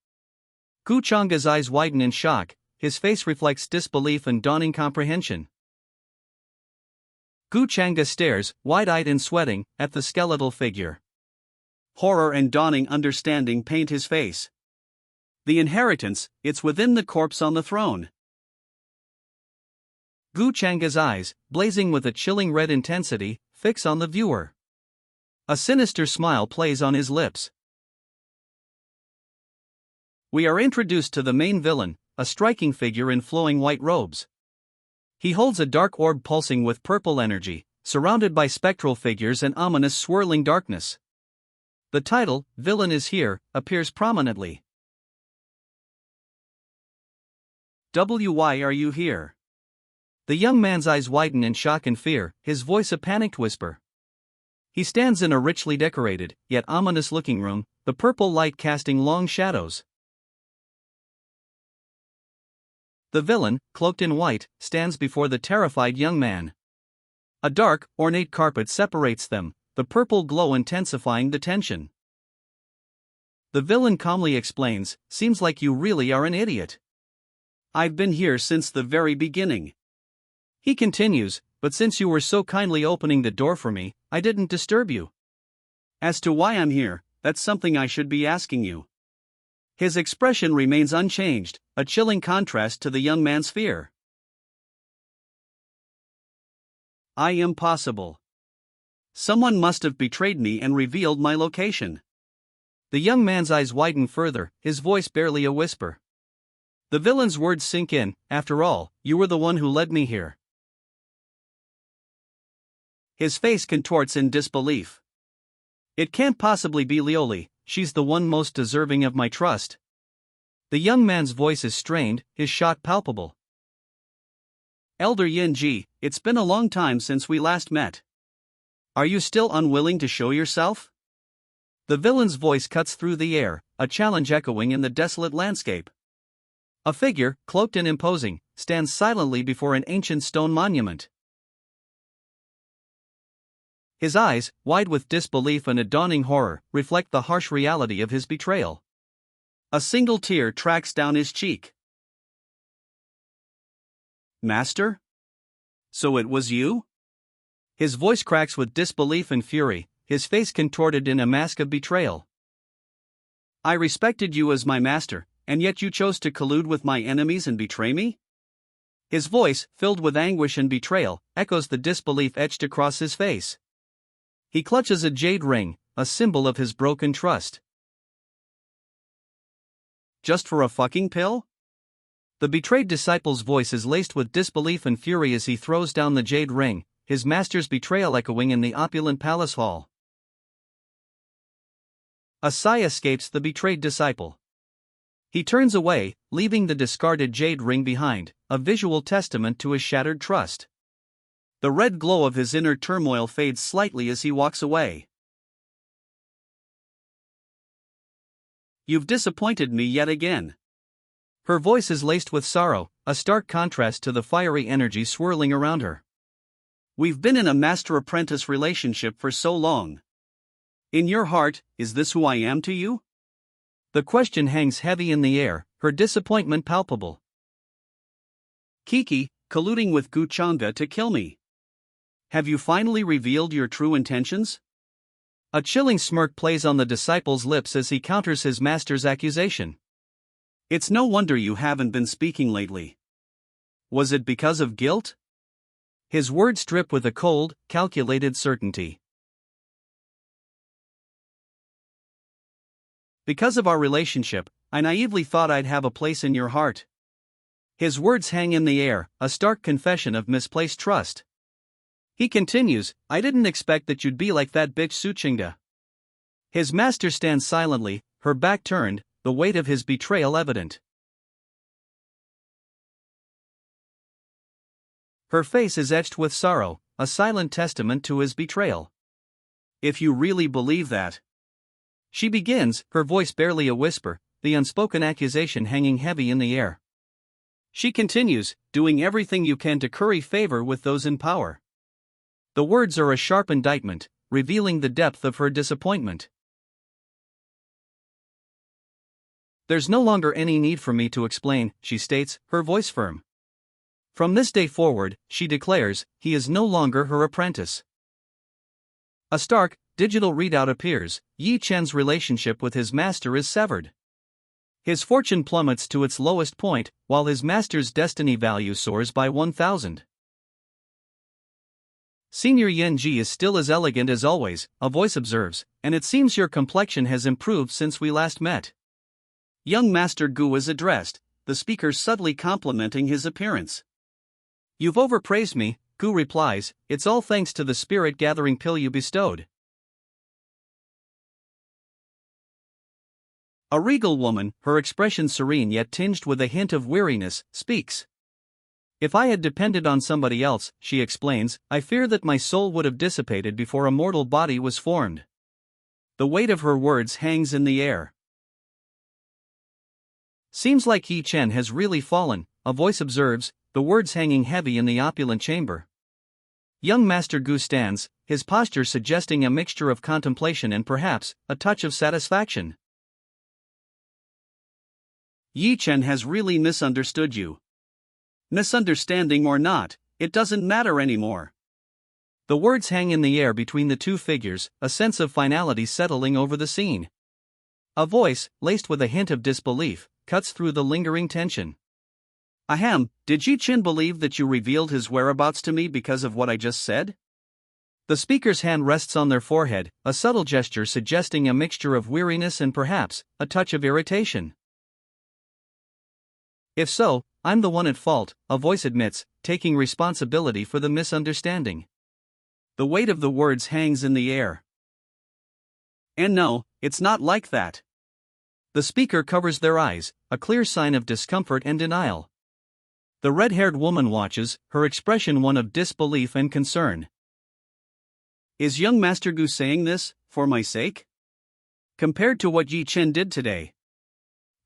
Gu Changa's eyes widen in shock, his face reflects disbelief and dawning comprehension. Gu Changa stares, wide-eyed and sweating, at the skeletal figure. Horror and dawning understanding paint his face. The inheritance, it's within the corpse on the throne. Gu Changa's eyes, blazing with a chilling red intensity, fix on the viewer. A sinister smile plays on his lips. We are introduced to the main villain, a striking figure in flowing white robes. He holds a dark orb pulsing with purple energy, surrounded by spectral figures and ominous swirling darkness. The title, Villain is Here, appears prominently. Why are you here? The young man's eyes widen in shock and fear, his voice a panicked whisper. He stands in a richly decorated, yet ominous-looking room, the purple light casting long shadows. The villain, cloaked in white, stands before the terrified young man. A dark, ornate carpet separates them, the purple glow intensifying the tension. The villain calmly explains, "Seems like you really are an idiot. I've been here since the very beginning." He continues, "But since you were so kindly opening the door for me, I didn't disturb you. As to why I'm here, that's something I should be asking you." His expression remains unchanged, a chilling contrast to the young man's fear. I am possible. Someone must have betrayed me and revealed my location. The young man's eyes widen further, his voice barely a whisper. The villain's words sink in. "After all, you were the one who led me here." His face contorts in disbelief. "It can't possibly be Lioli, she's the one most deserving of my trust." The young man's voice is strained, his shock palpable. "Elder Yin-ji, it's been a long time since we last met. Are you still unwilling to show yourself?" The villain's voice cuts through the air, a challenge echoing in the desolate landscape. A figure, cloaked and imposing, stands silently before an ancient stone monument. His eyes, wide with disbelief and a dawning horror, reflect the harsh reality of his betrayal. A single tear tracks down his cheek. "Master? So it was you?" His voice cracks with disbelief and fury, his face contorted in a mask of betrayal. "I respected you as my master, and yet you chose to collude with my enemies and betray me?" His voice, filled with anguish and betrayal, echoes the disbelief etched across his face. He clutches a jade ring, a symbol of his broken trust. "Just for a fucking pill?" The betrayed disciple's voice is laced with disbelief and fury as he throws down the jade ring, his master's betrayal echoing in the opulent palace hall. A sigh escapes the betrayed disciple. He turns away, leaving the discarded jade ring behind, a visual testament to his shattered trust. The red glow of his inner turmoil fades slightly as he walks away. "You've disappointed me yet again." Her voice is laced with sorrow, a stark contrast to the fiery energy swirling around her. "We've been in a master-apprentice relationship for so long. In your heart, is this who I am to you?" The question hangs heavy in the air, her disappointment palpable. "Kiki, colluding with Gu Chang'e to kill me. Have you finally revealed your true intentions?" A chilling smirk plays on the disciple's lips as he counters his master's accusation. "It's no wonder you haven't been speaking lately. Was it because of guilt?" His words drip with a cold, calculated certainty. "Because of our relationship, I naively thought I'd have a place in your heart." His words hang in the air, a stark confession of misplaced trust. He continues, "I didn't expect that you'd be like that bitch Suchingda." His master stands silently, her back turned, the weight of his betrayal evident. Her face is etched with sorrow, a silent testament to his betrayal. "If you really believe that..." She begins, her voice barely a whisper, the unspoken accusation hanging heavy in the air. She continues, "Doing everything you can to curry favor with those in power." The words are a sharp indictment, revealing the depth of her disappointment. "There's no longer any need for me to explain," she states, her voice firm. From this day forward, she declares, he is no longer her apprentice. A stark, digital readout appears. Yi Chen's relationship with his master is severed. His fortune plummets to its lowest point, while his master's destiny value soars by 1,000. "Senior Yen-ji is still as elegant as always," a voice observes, "and it seems your complexion has improved since we last met." Young Master Gu is addressed, the speaker subtly complimenting his appearance. "You've overpraised me," Gu replies, "it's all thanks to the spirit-gathering pill you bestowed." A regal woman, her expression serene yet tinged with a hint of weariness, speaks. If I had depended on somebody else, she explains, I fear that my soul would have dissipated before a mortal body was formed. The weight of her words hangs in the air. Seems like Yi Chen has really fallen, a voice observes, the words hanging heavy in the opulent chamber. Young Master Gu stands, his posture suggesting a mixture of contemplation and perhaps a touch of satisfaction. Yi Chen has really misunderstood you. Misunderstanding or not, it doesn't matter anymore. The words hang in the air between the two figures, a sense of finality settling over the scene. A voice, laced with a hint of disbelief, cuts through the lingering tension. Ahem, did Yi Chen believe that you revealed his whereabouts to me because of what I just said? The speaker's hand rests on their forehead, a subtle gesture suggesting a mixture of weariness and perhaps a touch of irritation. If so, I'm the one at fault, a voice admits, taking responsibility for the misunderstanding. The weight of the words hangs in the air. And no, it's not like that. The speaker covers their eyes, a clear sign of discomfort and denial. The red-haired woman watches, her expression one of disbelief and concern. Is young Master Gu saying this, for my sake? Compared to what Yi Chen did today,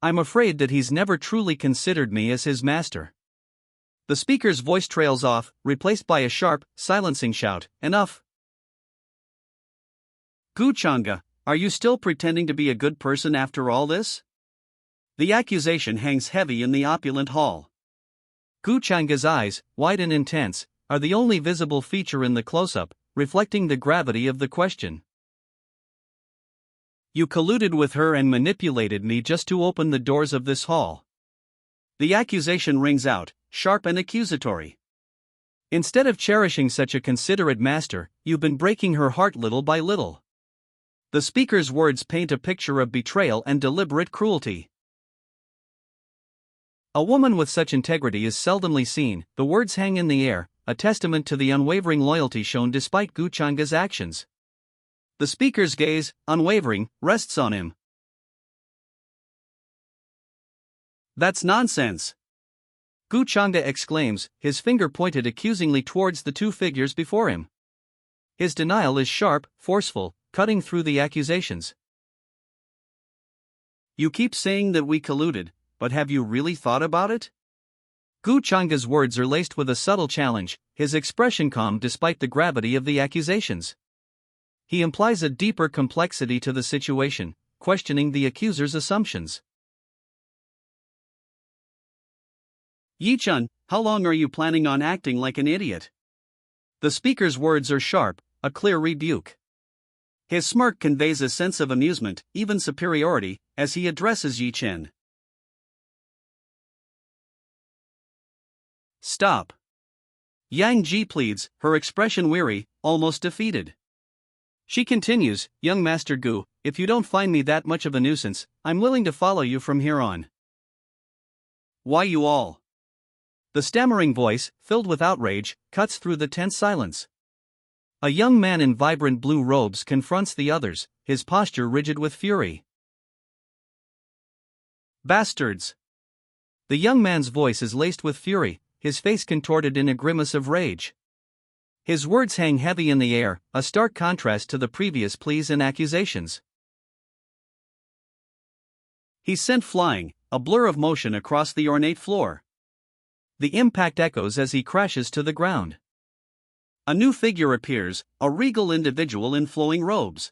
I'm afraid that he's never truly considered me as his master. The speaker's voice trails off, replaced by a sharp, silencing shout, enough. Gu Chang'e, are you still pretending to be a good person after all this? The accusation hangs heavy in the opulent hall. Gu Chang'e's eyes, wide and intense, are the only visible feature in the close-up, reflecting the gravity of the question. You colluded with her and manipulated me just to open the doors of this hall. The accusation rings out, sharp and accusatory. Instead of cherishing such a considerate master, you've been breaking her heart little by little. The speaker's words paint a picture of betrayal and deliberate cruelty. A woman with such integrity is seldomly seen, the words hang in the air, a testament to the unwavering loyalty shown despite Gu Chang'e's actions. The speaker's gaze, unwavering, rests on him. That's nonsense! Gu Chang'e exclaims, his finger pointed accusingly towards the two figures before him. His denial is sharp, forceful, cutting through the accusations. You keep saying that we colluded, but have you really thought about it? Gu Chang'e's words are laced with a subtle challenge, his expression calm despite the gravity of the accusations. He implies a deeper complexity to the situation, questioning the accuser's assumptions. Yi Chen, how long are you planning on acting like an idiot? The speaker's words are sharp, a clear rebuke. His smirk conveys a sense of amusement, even superiority, as he addresses Yi Chen. Stop. Yang Ji pleads, her expression weary, almost defeated. She continues, young Master Gu, if you don't find me that much of a nuisance, I'm willing to follow you from here on. Why you all? The stammering voice, filled with outrage, cuts through the tense silence. A young man in vibrant blue robes confronts the others, his posture rigid with fury. Bastards! The young man's voice is laced with fury, his face contorted in a grimace of rage. His words hang heavy in the air, a stark contrast to the previous pleas and accusations. He's sent flying, a blur of motion across the ornate floor. The impact echoes as he crashes to the ground. A new figure appears, a regal individual in flowing robes.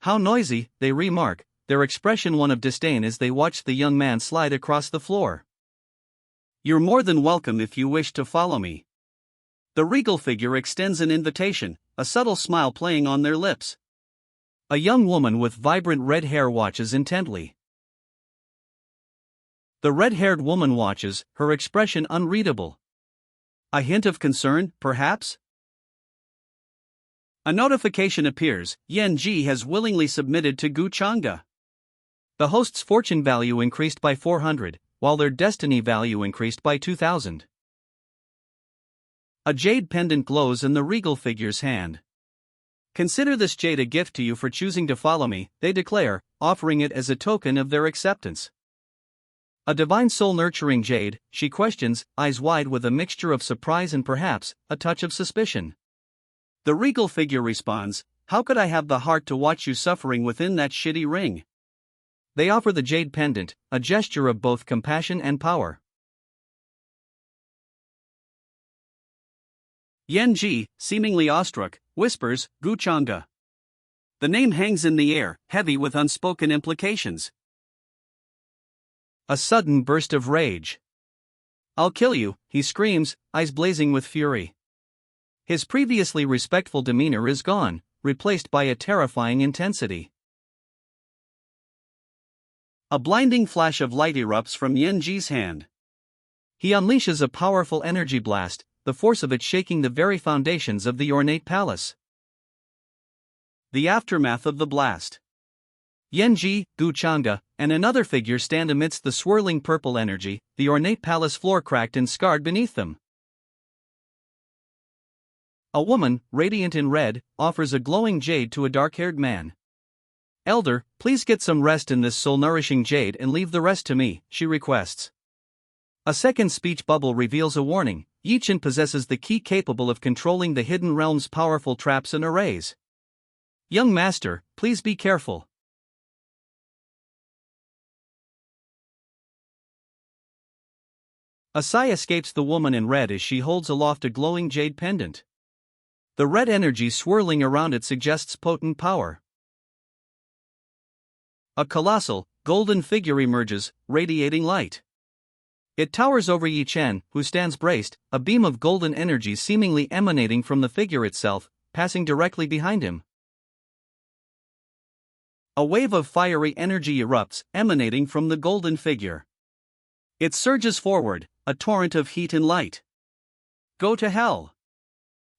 How noisy, they remark, their expression one of disdain as they watch the young man slide across the floor. You're more than welcome if you wish to follow me. The regal figure extends an invitation, a subtle smile playing on their lips. A young woman with vibrant red hair watches intently. The red-haired woman watches, her expression unreadable. A hint of concern, perhaps? A notification appears, Yan Ji has willingly submitted to Gu Chang'e. The host's fortune value increased by 400, while their destiny value increased by 2,000. A jade pendant glows in the regal figure's hand. Consider this jade a gift to you for choosing to follow me, they declare, offering it as a token of their acceptance. A divine soul-nurturing jade, she questions, eyes wide with a mixture of surprise and perhaps a touch of suspicion. The regal figure responds, "How could I have the heart to watch you suffering within that shitty ring?" They offer the jade pendant, a gesture of both compassion and power. Yenji, seemingly awestruck, whispers, "Guchanga." The name hangs in the air, heavy with unspoken implications. A sudden burst of rage. "I'll kill you," he screams, eyes blazing with fury. His previously respectful demeanor is gone, replaced by a terrifying intensity. A blinding flash of light erupts from Yenji's hand. He unleashes a powerful energy blast, the force of it shaking the very foundations of the ornate palace. The aftermath of the blast. Yenji, Guchanga, and another figure stand amidst the swirling purple energy, the ornate palace floor cracked and scarred beneath them. A woman, radiant in red, offers a glowing jade to a dark-haired man. "Elder, please get some rest in this soul-nourishing jade and leave the rest to me," she requests. A second speech bubble reveals a warning: Yichin possesses the key capable of controlling the hidden realm's powerful traps and arrays. "Young master, please be careful." A sigh escapes the woman in red as she holds aloft a glowing jade pendant. The red energy swirling around it suggests potent power. A colossal, golden figure emerges, radiating light. It towers over Yi Chen, who stands braced, a beam of golden energy seemingly emanating from the figure itself, passing directly behind him. A wave of fiery energy erupts, emanating from the golden figure. It surges forward, a torrent of heat and light. "Go to hell!"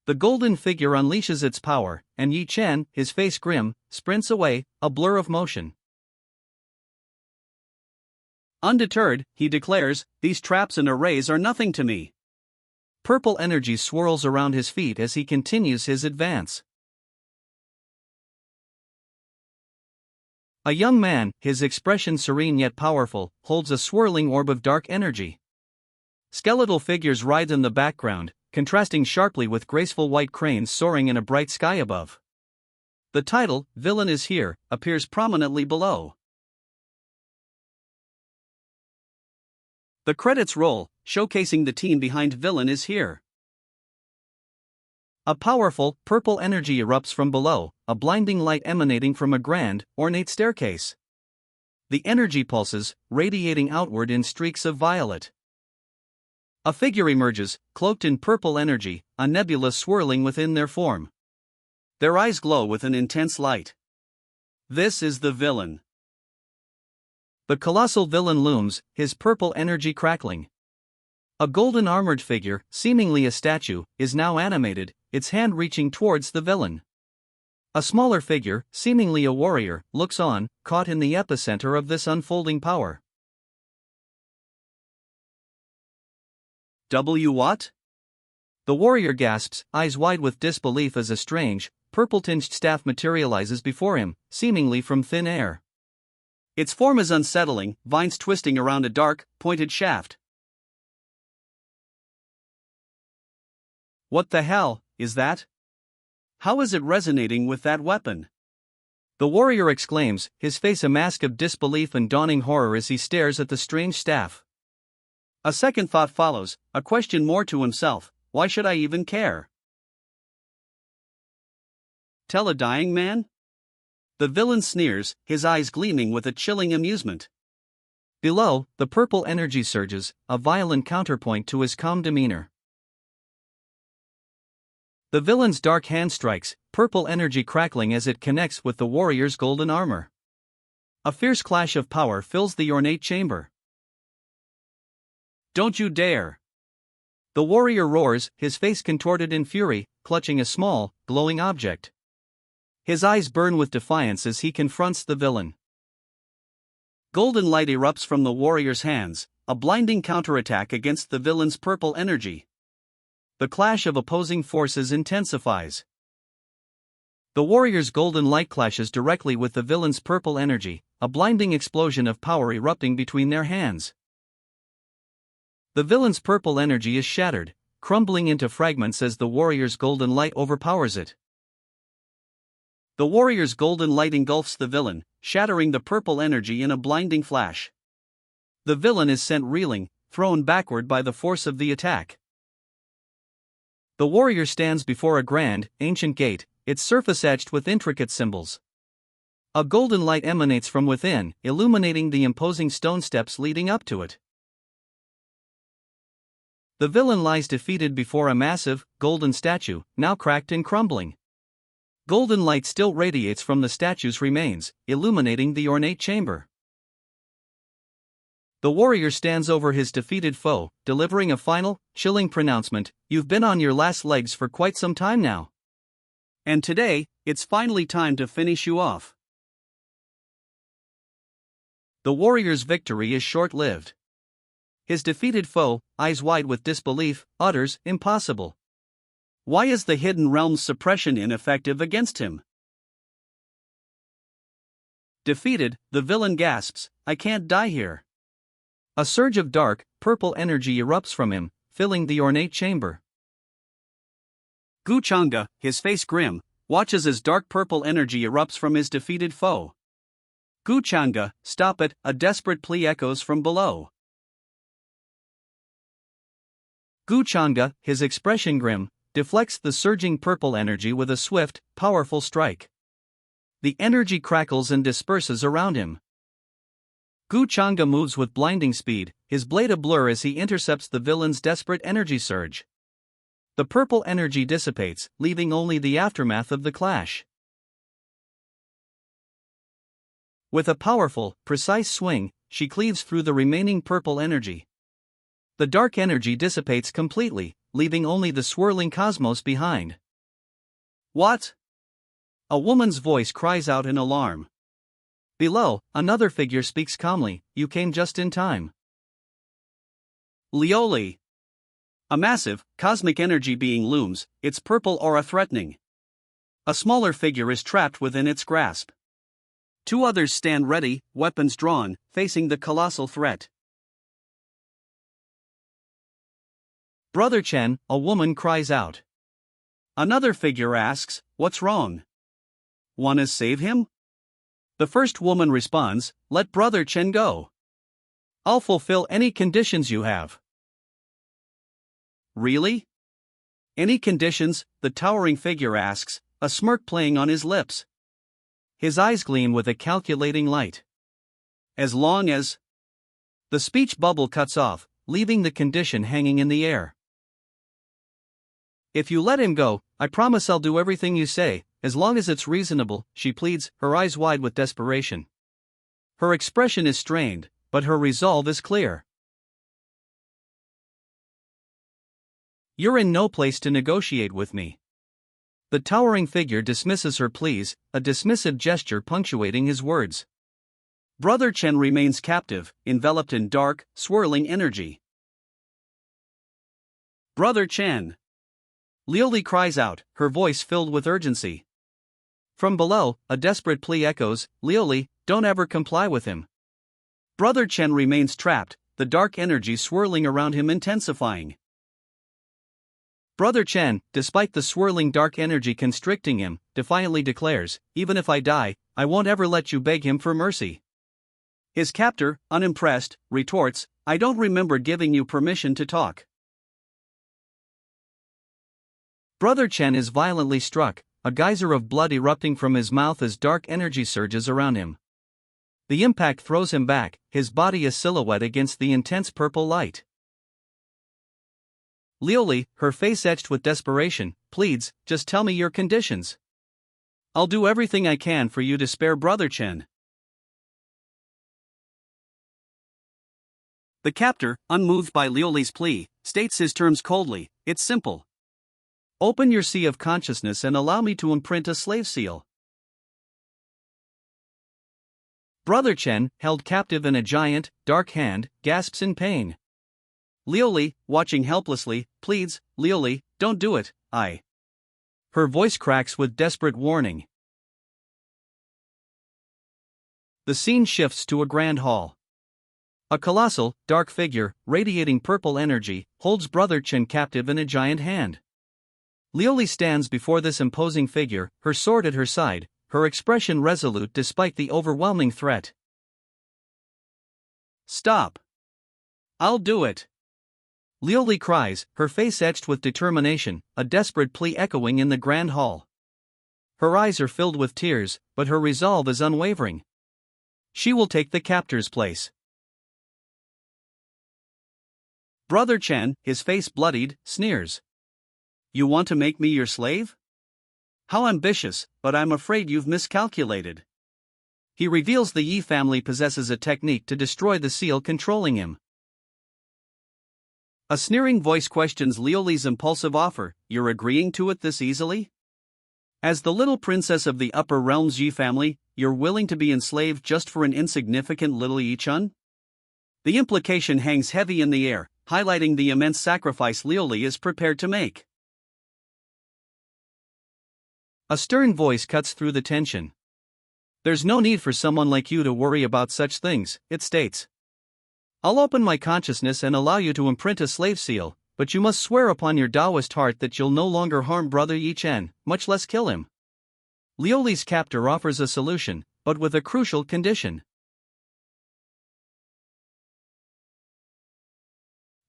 The golden figure unleashes its power, and Yi Chen, his face grim, sprints away, a blur of motion. Undeterred, he declares, "These traps and arrays are nothing to me." Purple energy swirls around his feet as he continues his advance. A young man, his expression serene yet powerful, holds a swirling orb of dark energy. Skeletal figures writhe in the background, contrasting sharply with graceful white cranes soaring in a bright sky above. The title, "Villain is Here," appears prominently below. The credits roll, showcasing the team behind "Villain is Here." A powerful, purple energy erupts from below, a blinding light emanating from a grand, ornate staircase. The energy pulses, radiating outward in streaks of violet. A figure emerges, cloaked in purple energy, a nebula swirling within their form. Their eyes glow with an intense light. This is the villain. The colossal villain looms, his purple energy crackling. A golden armored figure, seemingly a statue, is now animated, its hand reaching towards the villain. A smaller figure, seemingly a warrior, looks on, caught in the epicenter of this unfolding power. What? The warrior gasps, eyes wide with disbelief as a strange, purple-tinged staff materializes before him, seemingly from thin air. Its form is unsettling, vines twisting around a dark, pointed shaft. "What the hell is that? How is it resonating with that weapon?" The warrior exclaims, his face a mask of disbelief and dawning horror as he stares at the strange staff. A second thought follows, a question more to himself: why should I even care? Tell a dying man? The villain sneers, his eyes gleaming with a chilling amusement. Below, the purple energy surges, a violent counterpoint to his calm demeanor. The villain's dark hand strikes, purple energy crackling as it connects with the warrior's golden armor. A fierce clash of power fills the ornate chamber. "Don't you dare!" The warrior roars, his face contorted in fury, clutching a small, glowing object. His eyes burn with defiance as he confronts the villain. Golden light erupts from the warrior's hands, a blinding counterattack against the villain's purple energy. The clash of opposing forces intensifies. The warrior's golden light clashes directly with the villain's purple energy, a blinding explosion of power erupting between their hands. The villain's purple energy is shattered, crumbling into fragments as the warrior's golden light overpowers it. The warrior's golden light engulfs the villain, shattering the purple energy in a blinding flash. The villain is sent reeling, thrown backward by the force of the attack. The warrior stands before a grand, ancient gate, its surface etched with intricate symbols. A golden light emanates from within, illuminating the imposing stone steps leading up to it. The villain lies defeated before a massive, golden statue, now cracked and crumbling. Golden light still radiates from the statue's remains, illuminating the ornate chamber. The warrior stands over his defeated foe, delivering a final, chilling pronouncement: "You've been on your last legs for quite some time now. And today, it's finally time to finish you off." The warrior's victory is short-lived. His defeated foe, eyes wide with disbelief, utters, "Impossible. Why is the hidden realm's suppression ineffective against him?" Defeated, the villain gasps, "I can't die here." A surge of dark, purple energy erupts from him, filling the ornate chamber. Gu Changa, his face grim, watches as dark purple energy erupts from his defeated foe. "Gu Changa, stop it," a desperate plea echoes from below. Gu Changa, his expression grim, deflects the surging purple energy with a swift, powerful strike. The energy crackles and disperses around him. Gu Changa moves with blinding speed, his blade a blur as he intercepts the villain's desperate energy surge. The purple energy dissipates, leaving only the aftermath of the clash. With a powerful, precise swing, she cleaves through the remaining purple energy. The dark energy dissipates completely, leaving only the swirling cosmos behind. "What?" A woman's voice cries out in alarm. Below, another figure speaks calmly, "You came just in time." Lioli. A massive, cosmic energy being looms, its purple aura threatening. A smaller figure is trapped within its grasp. Two others stand ready, weapons drawn, facing the colossal threat. "Brother Chen," a woman cries out. Another figure asks, "What's wrong? Wanna save him?" The first woman responds, "Let Brother Chen go. I'll fulfill any conditions you have." "Really? Any conditions?" the towering figure asks, a smirk playing on his lips. His eyes gleam with a calculating light. "As long as..." The speech bubble cuts off, leaving the condition hanging in the air. "If you let him go, I promise I'll do everything you say, as long as it's reasonable," she pleads, her eyes wide with desperation. Her expression is strained, but her resolve is clear. "You're in no place to negotiate with me." The towering figure dismisses her pleas, a dismissive gesture punctuating his words. Brother Chen remains captive, enveloped in dark, swirling energy. "Brother Chen!" Lioli cries out, her voice filled with urgency. From below, a desperate plea echoes, "Lioli, don't ever comply with him." Brother Chen remains trapped, the dark energy swirling around him intensifying. Brother Chen, despite the swirling dark energy constricting him, defiantly declares, "Even if I die, I won't ever let you beg him for mercy." His captor, unimpressed, retorts, "I don't remember giving you permission to talk." Brother Chen is violently struck, a geyser of blood erupting from his mouth as dark energy surges around him. The impact throws him back, his body a silhouette against the intense purple light. Lioli, her face etched with desperation, pleads, "Just tell me your conditions. I'll do everything I can for you to spare Brother Chen." The captor, unmoved by Lioli's plea, states his terms coldly, "It's simple. Open your sea of consciousness and allow me to imprint a slave seal." Brother Chen, held captive in a giant, dark hand, gasps in pain. Lioli, watching helplessly, pleads, "Lioli, don't do it, I..." Her voice cracks with desperate warning. the scene shifts to a grand hall. A colossal, dark figure, radiating purple energy, holds Brother Chen captive in a giant hand. Lioli stands before this imposing figure, her sword at her side, her expression resolute despite the overwhelming threat. Stop! I'll do it! Lioli cries, her face etched with determination, a desperate plea echoing in the grand hall. Her eyes are filled with tears, but her resolve is unwavering. She will take the captor's place. Brother Chen, his face bloodied, sneers. You want to make me your slave? How ambitious, but I'm afraid you've miscalculated. He reveals the Yi family possesses a technique to destroy the seal controlling him. A sneering voice questions Lioli's impulsive offer. You're agreeing to it this easily? As the little princess of the upper realms Yi family, you're willing to be enslaved just for an insignificant little Yi-chun? The implication hangs heavy in the air, highlighting the immense sacrifice Lioli is prepared to make. A stern voice cuts through the tension. There's no need for someone like you to worry about such things, it states. I'll open my consciousness and allow you to imprint a slave seal, but you must swear upon your Taoist heart that you'll no longer harm Brother Yi Chen, much less kill him. Lioli's captor offers a solution, but with a crucial condition.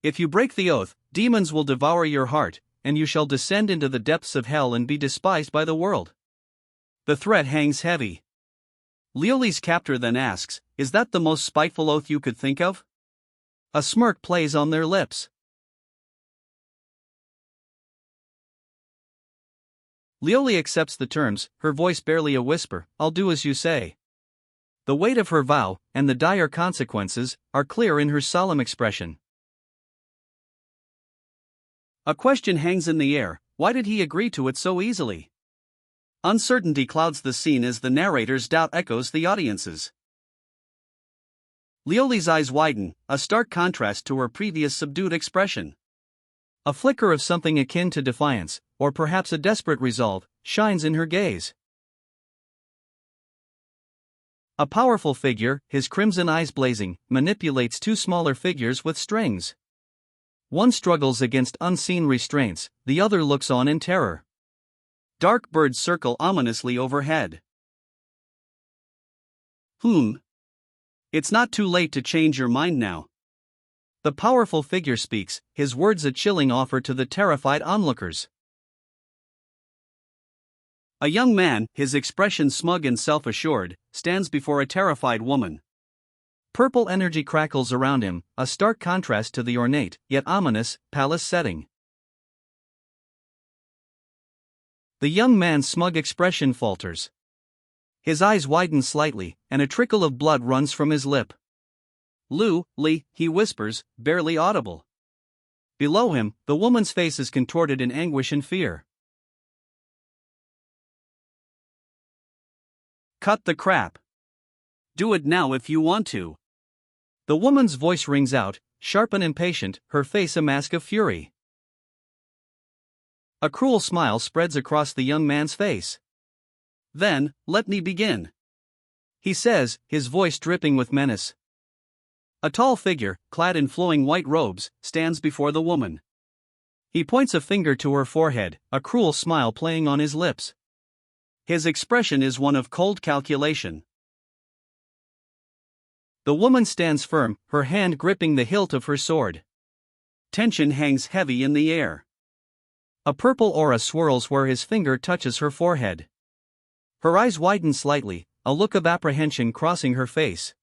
If you break the oath, demons will devour your heart, and you shall descend into the depths of hell and be despised by the world. The threat hangs heavy. Lioli's captor then asks, is that the most spiteful oath you could think of? A smirk plays on their lips. Lioli accepts the terms, her voice barely a whisper, I'll do as you say. The weight of her vow, and the dire consequences, are clear in her solemn expression. A question hangs in the air, why did he agree to it so easily? Uncertainty clouds the scene as the narrator's doubt echoes the audience's. Lioli's eyes widen, a stark contrast to her previous subdued expression. A flicker of something akin to defiance, or perhaps a desperate resolve, shines in her gaze. A powerful figure, his crimson eyes blazing, manipulates two smaller figures with strings. One struggles against unseen restraints, the other looks on in terror. Dark birds circle ominously overhead. It's not too late to change your mind now. The powerful figure speaks, his words a chilling offer to the terrified onlookers. A young man, his expression smug and self-assured, stands before a terrified woman. Purple energy crackles around him, a stark contrast to the ornate, yet ominous, palace setting. The young man's smug expression falters. His eyes widen slightly, and a trickle of blood runs from his lip. Li, he whispers, barely audible. Below him, the woman's face is contorted in anguish and fear. Cut the crap. Do it now if you want to. The woman's voice rings out, sharp and impatient, her face a mask of fury. A cruel smile spreads across the young man's face. Then, let me begin. He says, his voice dripping with menace. A tall figure, clad in flowing white robes, stands before the woman. He points a finger to her forehead, a cruel smile playing on his lips. His expression is one of cold calculation. The woman stands firm, her hand gripping the hilt of her sword. Tension hangs heavy in the air. A purple aura swirls where his finger touches her forehead. Her eyes widen slightly, a look of apprehension crossing her face.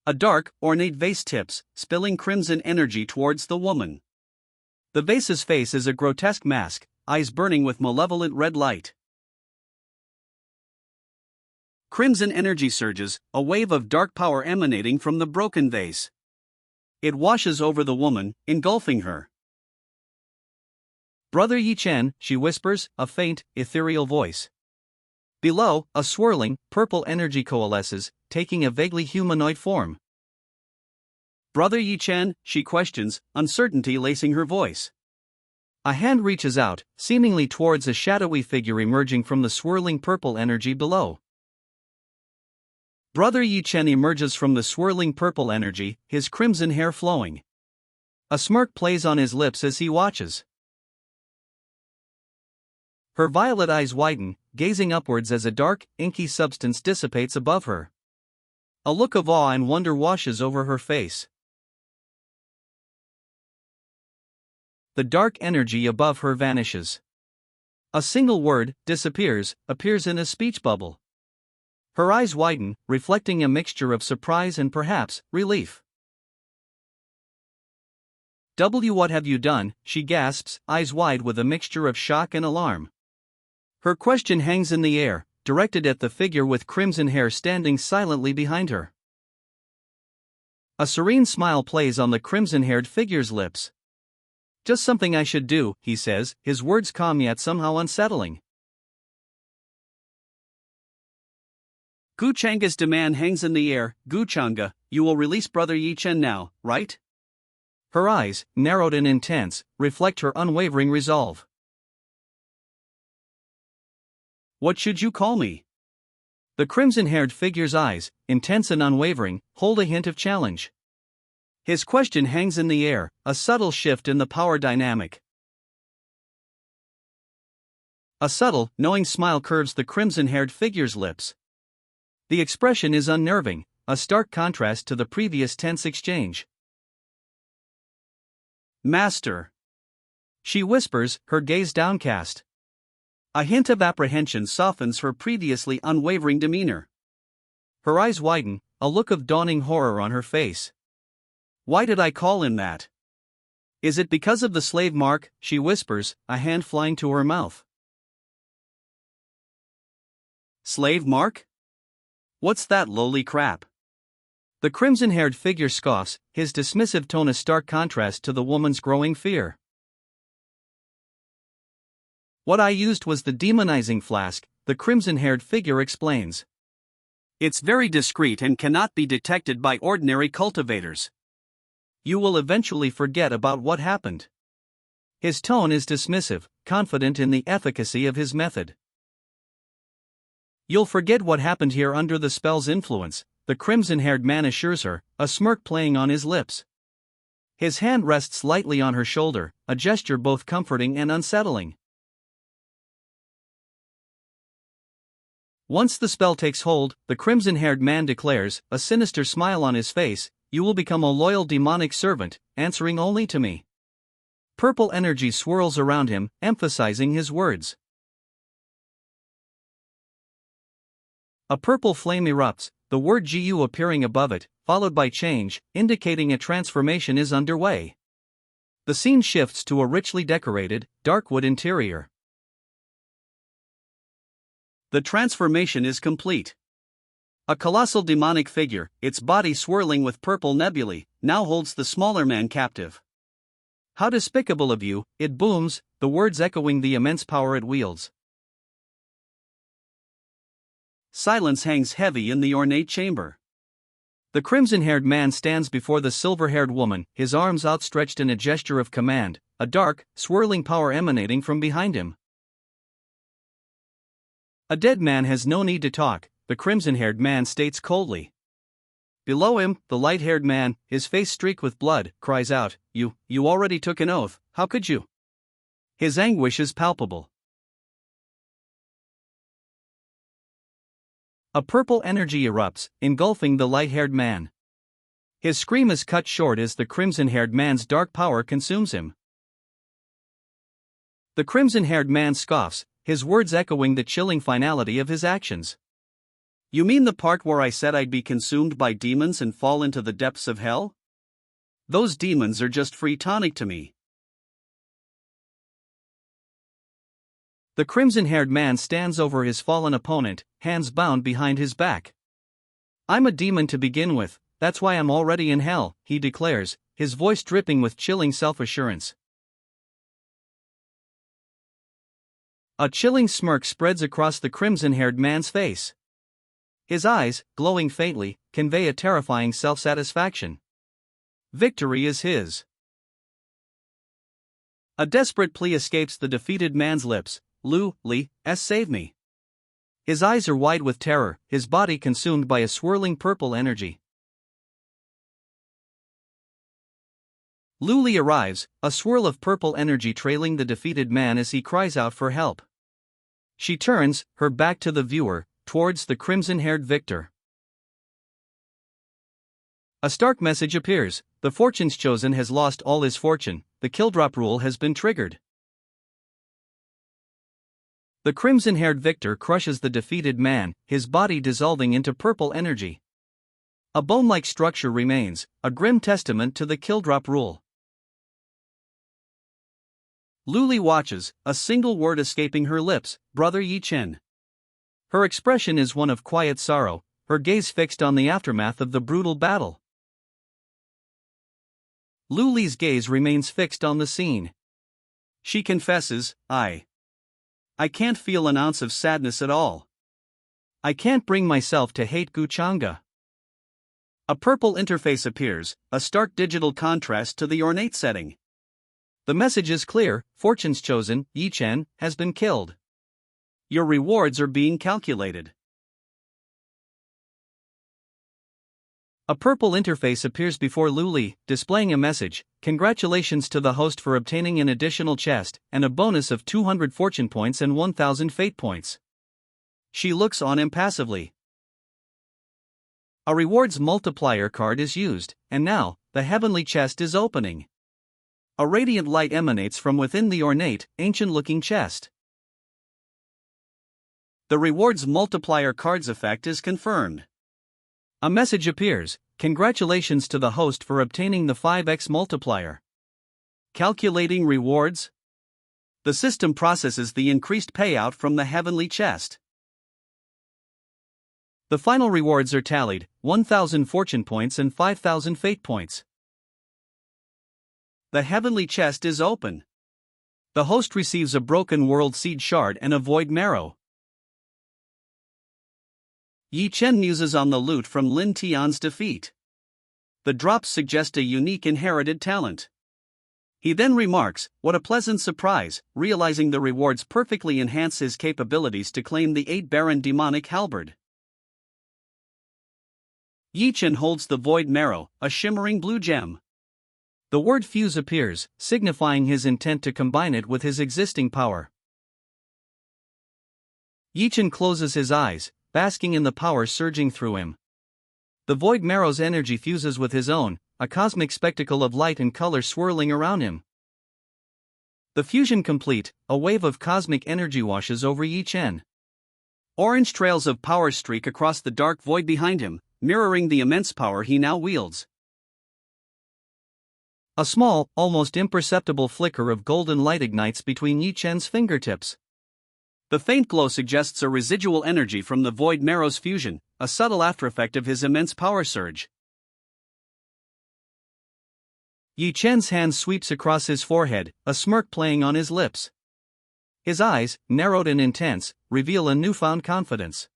A dark, ornate vase tips, spilling crimson energy towards the woman. The vase's face is a grotesque mask, eyes burning with malevolent red light. Crimson energy surges, a wave of dark power emanating from the broken vase. It washes over the woman, engulfing her. Brother Yi Chen, she whispers, a faint, ethereal voice. Below, a swirling, purple energy coalesces, taking a vaguely humanoid form. Brother Yi Chen, she questions, uncertainty lacing her voice. A hand reaches out, seemingly towards a shadowy figure emerging from the swirling purple energy below. Brother Yi Chen emerges from the swirling purple energy, his crimson hair flowing. A smirk plays on his lips as he watches. Her violet eyes widen, gazing upwards as a dark, inky substance dissipates above her. A look of awe and wonder washes over her face. The dark energy above her vanishes. A single word, disappears, appears in a speech bubble. Her eyes widen, reflecting a mixture of surprise and perhaps relief. What have you done? She gasps, eyes wide with a mixture of shock and alarm. Her question hangs in the air, directed at the figure with crimson hair standing silently behind her. A serene smile plays on the crimson-haired figure's lips. Just something I should do, he says, his words calm yet somehow unsettling. Gu Changa's demand hangs in the air. Gu Changa, you will release Brother Yi Chen now, right? Her eyes, narrowed and intense, reflect her unwavering resolve. What should you call me? The crimson-haired figure's eyes, intense and unwavering, hold a hint of challenge. His question hangs in the air, a subtle shift in the power dynamic. A subtle, knowing smile curves the crimson-haired figure's lips. The expression is unnerving, a stark contrast to the previous tense exchange. Master. She whispers, her gaze downcast. A hint of apprehension softens her previously unwavering demeanor. Her eyes widen, a look of dawning horror on her face. Why did I call him that? Is it because of the slave mark? She whispers, a hand flying to her mouth. Slave mark? What's that lowly crap? The crimson-haired figure scoffs, his dismissive tone a stark contrast to the woman's growing fear. What I used was the demonizing flask, the crimson-haired figure explains. It's very discreet and cannot be detected by ordinary cultivators. You will eventually forget about what happened. His tone is dismissive, confident in the efficacy of his method. You'll forget what happened here under the spell's influence, the crimson-haired man assures her, a smirk playing on his lips. His hand rests lightly on her shoulder, a gesture both comforting and unsettling. Once the spell takes hold, the crimson-haired man declares, a sinister smile on his face, you will become a loyal demonic servant, answering only to me. Purple energy swirls around him, emphasizing his words. A purple flame erupts, the word GU appearing above it, followed by change, indicating a transformation is underway. The scene shifts to a richly decorated, dark wood interior. The transformation is complete. A colossal demonic figure, its body swirling with purple nebulae, now holds the smaller man captive. How despicable of you, it booms, the words echoing the immense power it wields. Silence hangs heavy in the ornate chamber. The crimson-haired man stands before the silver-haired woman, his arms outstretched in a gesture of command, a dark, swirling power emanating from behind him. A dead man has no need to talk, the crimson-haired man states coldly. Below him, the light-haired man, his face streaked with blood, cries out, You already took an oath, how could you? His anguish is palpable. A purple energy erupts, engulfing the light-haired man. His scream is cut short as the crimson-haired man's dark power consumes him. The crimson-haired man scoffs, his words echoing the chilling finality of his actions. You mean the part where I said I'd be consumed by demons and fall into the depths of hell? Those demons are just free tonic to me. The crimson-haired man stands over his fallen opponent, hands bound behind his back. I'm a demon to begin with, that's why I'm already in hell, he declares, his voice dripping with chilling self-assurance. A chilling smirk spreads across the crimson-haired man's face. His eyes, glowing faintly, convey a terrifying self-satisfaction. Victory is his. A desperate plea escapes the defeated man's lips. Li, save me. His eyes are wide with terror, his body consumed by a swirling purple energy. Luli arrives, a swirl of purple energy trailing the defeated man as he cries out for help. She turns, her back to the viewer, towards the crimson-haired victor. A stark message appears: the fortune's chosen has lost all his fortune, the killdrop rule has been triggered. The crimson-haired victor crushes the defeated man, his body dissolving into purple energy. A bone-like structure remains, a grim testament to the killdrop rule. Luli watches, a single word escaping her lips: Brother Yi Chen. Her expression is one of quiet sorrow, her gaze fixed on the aftermath of the brutal battle. Luli's gaze remains fixed on the scene. She confesses, I can't feel an ounce of sadness at all. I can't bring myself to hate Guchanga. A purple interface appears, a stark digital contrast to the ornate setting. The message is clear: fortune's chosen, Yi Chen, has been killed. Your rewards are being calculated. A purple interface appears before Luli, displaying a message: congratulations to the host for obtaining an additional chest, and a bonus of 200 fortune points and 1000 fate points. She looks on impassively. A rewards multiplier card is used, and now, the heavenly chest is opening. A radiant light emanates from within the ornate, ancient-looking chest. The rewards multiplier card's effect is confirmed. A message appears: congratulations to the host for obtaining the 5x multiplier. Calculating rewards. The system processes the increased payout from the heavenly chest. The final rewards are tallied: 1000 fortune points and 5000 fate points. The heavenly chest is open. The host receives a broken world seed shard and a void marrow. Yi Chen muses on the loot from Lin Tian's defeat. The drops suggest a unique inherited talent. He then remarks, what a pleasant surprise, realizing the rewards perfectly enhance his capabilities to claim the 8 Baron demonic halberd. Yi Chen holds the void marrow, a shimmering blue gem. The word fuse appears, signifying his intent to combine it with his existing power. Yi Chen closes his eyes, basking in the power surging through him. The void marrow's energy fuses with his own, a cosmic spectacle of light and color swirling around him. The fusion complete, a wave of cosmic energy washes over Yi Chen. Orange trails of power streak across the dark void behind him, mirroring the immense power he now wields. A small, almost imperceptible flicker of golden light ignites between Yi Chen's fingertips. The faint glow suggests a residual energy from the void marrow's fusion, a subtle aftereffect of his immense power surge. Yi Chen's hand sweeps across his forehead, a smirk playing on his lips. His eyes, narrowed and intense, reveal a newfound confidence.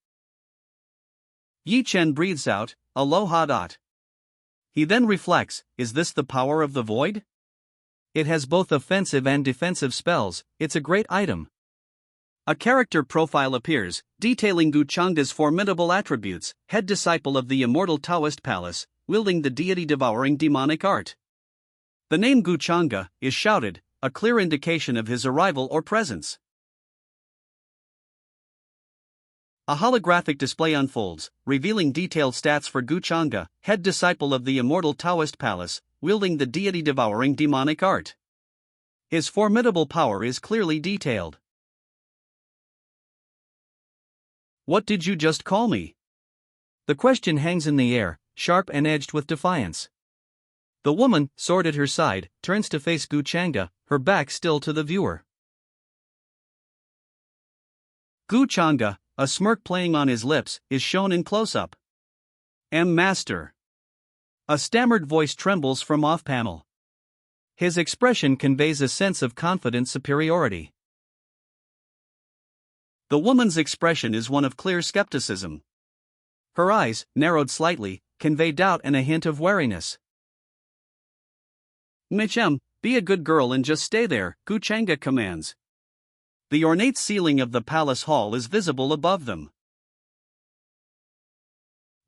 Yi Chen breathes out, Aloha dot. He then reflects, is this the power of the void? It has both offensive and defensive spells, it's a great item. A character profile appears, detailing Guchanga's formidable attributes: head disciple of the immortal Taoist palace, wielding the deity-devouring demonic art. The name Guchanga is shouted, a clear indication of his arrival or presence. A holographic display unfolds, revealing detailed stats for Guchanga, head disciple of the immortal Taoist palace, wielding the deity-devouring demonic art. His formidable power is clearly detailed. What did you just call me? The question hangs in the air, sharp and edged with defiance. The woman, sword at her side, turns to face Guchanga, her back still to the viewer. Guchanga, a smirk playing on his lips, is shown in close-up. Master. A stammered voice trembles from off-panel. His expression conveys a sense of confident superiority. The woman's expression is one of clear skepticism. Her eyes, narrowed slightly, convey doubt and a hint of wariness. Michem, be a good girl and just stay there, Guchanga commands. The ornate ceiling of the palace hall is visible above them.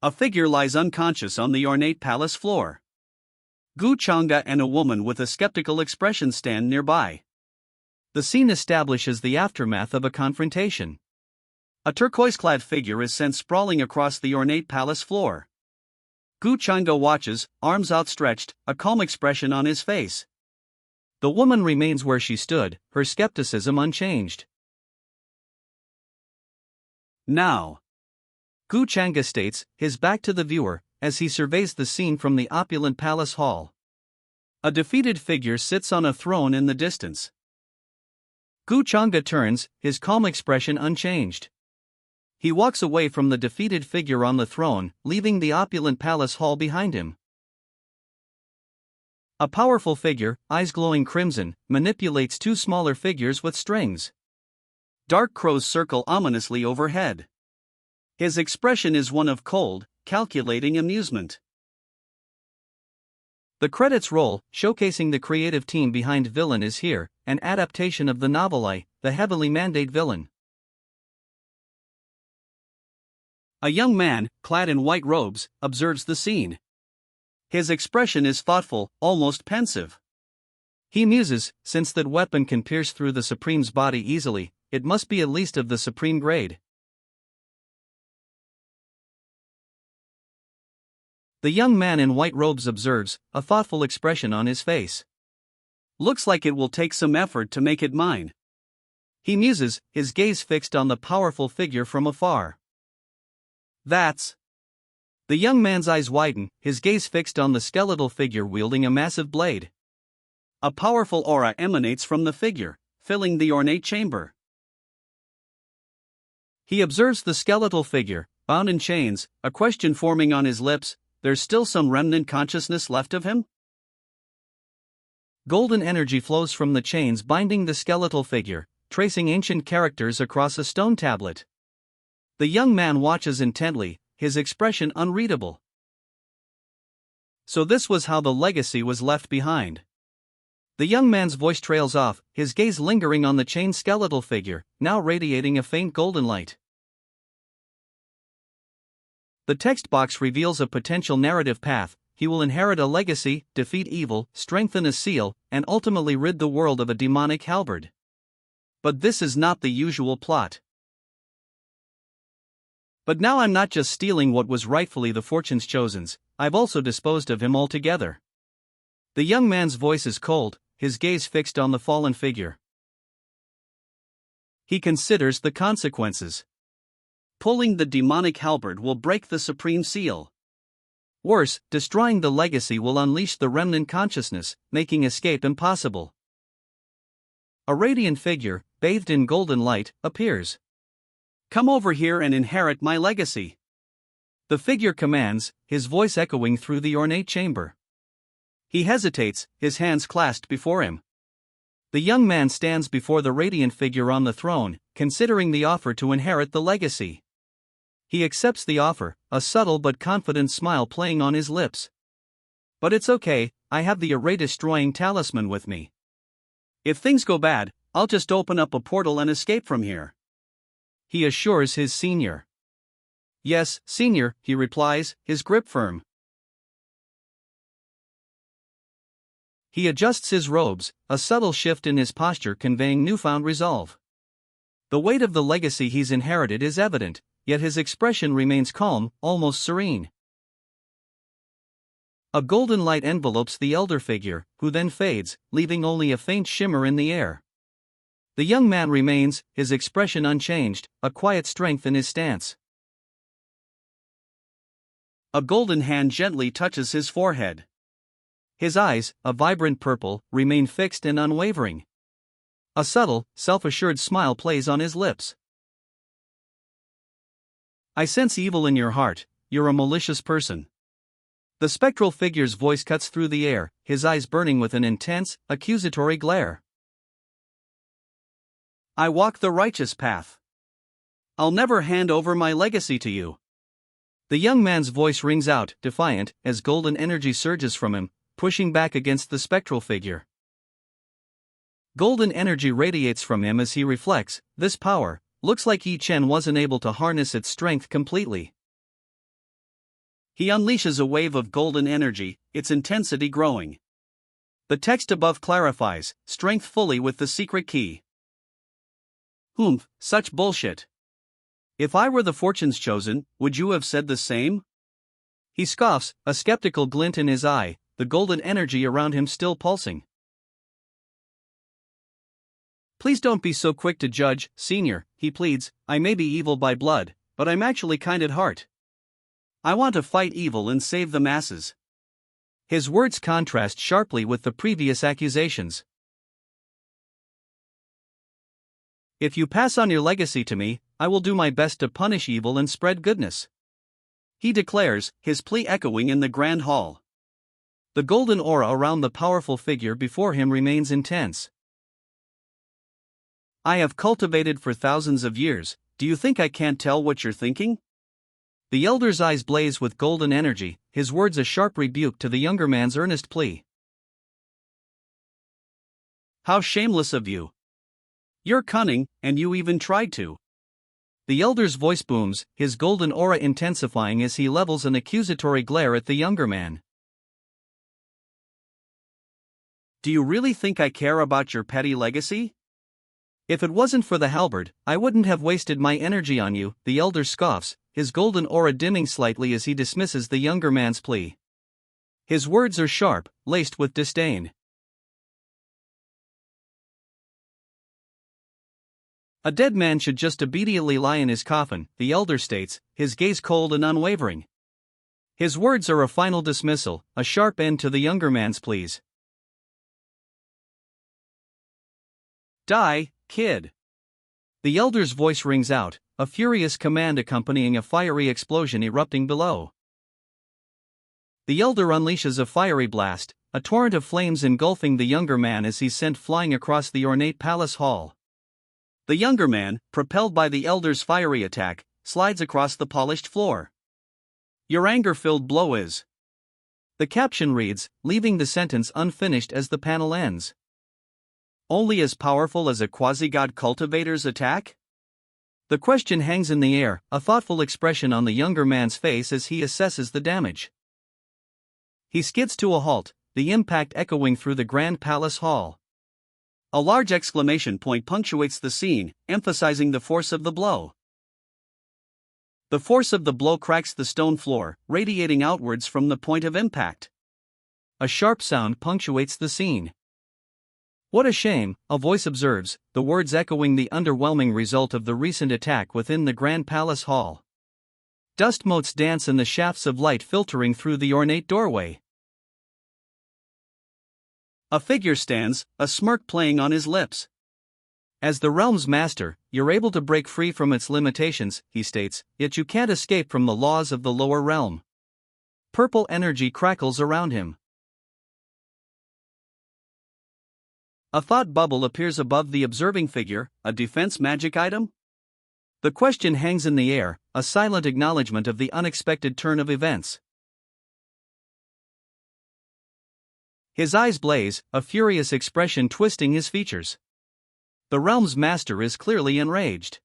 A figure lies unconscious on the ornate palace floor. Gu Chang'e and a woman with a skeptical expression stand nearby. The scene establishes the aftermath of a confrontation. A turquoise-clad figure is sent sprawling across the ornate palace floor. Gu Chang'e watches, arms outstretched, a calm expression on his face. The woman remains where she stood, her skepticism unchanged. Now, Gu Chang'e states, his back to the viewer, as he surveys the scene from the opulent palace hall. A defeated figure sits on a throne in the distance. Gu Chang'e turns, his calm expression unchanged. He walks away from the defeated figure on the throne, leaving the opulent palace hall behind him. A powerful figure, eyes glowing crimson, manipulates two smaller figures with strings. Dark crows circle ominously overhead. His expression is one of cold, calculating amusement. The credits roll, showcasing the creative team behind Villain is Here, an adaptation of the novel I, the Heavily Mandate Villain. A young man, clad in white robes, observes the scene. His expression is thoughtful, almost pensive. He muses, since that weapon can pierce through the Supreme's body easily, it must be at least of the Supreme grade. The young man in white robes observes, a thoughtful expression on his face. Looks like it will take some effort to make it mine. He muses, his gaze fixed on the powerful figure from afar. That's. The young man's eyes widen, his gaze fixed on the skeletal figure wielding a massive blade. A powerful aura emanates from the figure, filling the ornate chamber. He observes the skeletal figure, bound in chains, a question forming on his lips. There's still some remnant consciousness left of him? Golden energy flows from the chains binding the skeletal figure, tracing ancient characters across a stone tablet. The young man watches intently, his expression unreadable. So this was how the legacy was left behind. The young man's voice trails off, his gaze lingering on the chained skeletal figure, now radiating a faint golden light. The text box reveals a potential narrative path. He will inherit a legacy, defeat evil, strengthen a seal, and ultimately rid the world of a demonic halberd. But this is not the usual plot. But now I'm not just stealing what was rightfully the Fortune's chosen's, I've also disposed of him altogether. The young man's voice is cold, his gaze fixed on the fallen figure. He considers the consequences. Pulling the demonic halberd will break the supreme seal. Worse, destroying the legacy will unleash the remnant consciousness, making escape impossible. A radiant figure, bathed in golden light, appears. Come over here and inherit my legacy. The figure commands, his voice echoing through the ornate chamber. He hesitates, his hands clasped before him. The young man stands before the radiant figure on the throne, considering the offer to inherit the legacy. He accepts the offer, a subtle but confident smile playing on his lips. But it's okay, I have the array-destroying talisman with me. If things go bad, I'll just open up a portal and escape from here. He assures his senior. Yes, senior, he replies, his grip firm. He adjusts his robes, a subtle shift in his posture conveying newfound resolve. The weight of the legacy he's inherited is evident, yet his expression remains calm, almost serene. A golden light envelopes the elder figure, who then fades, leaving only a faint shimmer in the air. The young man remains, his expression unchanged, a quiet strength in his stance. A golden hand gently touches his forehead. His eyes, a vibrant purple, remain fixed and unwavering. A subtle, self-assured smile plays on his lips. I sense evil in your heart, you're a malicious person. The spectral figure's voice cuts through the air, his eyes burning with an intense, accusatory glare. I walk the righteous path. I'll never hand over my legacy to you. The young man's voice rings out, defiant, as golden energy surges from him, pushing back against the spectral figure. Golden energy radiates from him as he reflects, this power, looks like Yi Chen wasn't able to harness its strength completely. He unleashes a wave of golden energy, its intensity growing. The text above clarifies, strength fully with the secret key. Humph, such bullshit. If I were the fortune's chosen, would you have said the same? He scoffs, a skeptical glint in his eye, the golden energy around him still pulsing. Please don't be so quick to judge, senior, he pleads. I may be evil by blood, but I'm actually kind at heart. I want to fight evil and save the masses. His words contrast sharply with the previous accusations. If you pass on your legacy to me, I will do my best to punish evil and spread goodness, he declares, his plea echoing in the grand hall. The golden aura around the powerful figure before him remains intense. I have cultivated for thousands of years. Do you think I can't tell what you're thinking? The elder's eyes blaze with golden energy, his words a sharp rebuke to the younger man's earnest plea. How shameless of you! You're cunning, and you even tried to. The elder's voice booms, his golden aura intensifying as he levels an accusatory glare at the younger man. Do you really think I care about your petty legacy? If it wasn't for the halberd, I wouldn't have wasted my energy on you, the elder scoffs, his golden aura dimming slightly as he dismisses the younger man's plea. His words are sharp, laced with disdain. A dead man should just obediently lie in his coffin, the elder states, his gaze cold and unwavering. His words are a final dismissal, a sharp end to the younger man's pleas. Die, kid! The elder's voice rings out, a furious command accompanying a fiery explosion erupting below. The elder unleashes a fiery blast, a torrent of flames engulfing the younger man as he's sent flying across the ornate palace hall. The younger man, propelled by the elder's fiery attack, slides across the polished floor. Your anger-filled blow is. The caption reads, leaving the sentence unfinished as the panel ends. Only as powerful as a quasi-god cultivator's attack? The question hangs in the air, a thoughtful expression on the younger man's face as he assesses the damage. He skids to a halt, the impact echoing through the grand palace hall. A large exclamation point punctuates the scene, emphasizing the force of the blow. The force of the blow cracks the stone floor, radiating outwards from the point of impact. A sharp sound punctuates the scene. What a shame, a voice observes, the words echoing the underwhelming result of the recent attack within the grand palace hall. Dust motes dance in the shafts of light filtering through the ornate doorway. A figure stands, a smirk playing on his lips. As the realm's master, you're able to break free from its limitations, he states, yet you can't escape from the laws of the lower realm. Purple energy crackles around him. A thought bubble appears above the observing figure, a defense magic item? The question hangs in the air, a silent acknowledgement of the unexpected turn of events. His eyes blaze, a furious expression twisting his features. The realm's master is clearly enraged.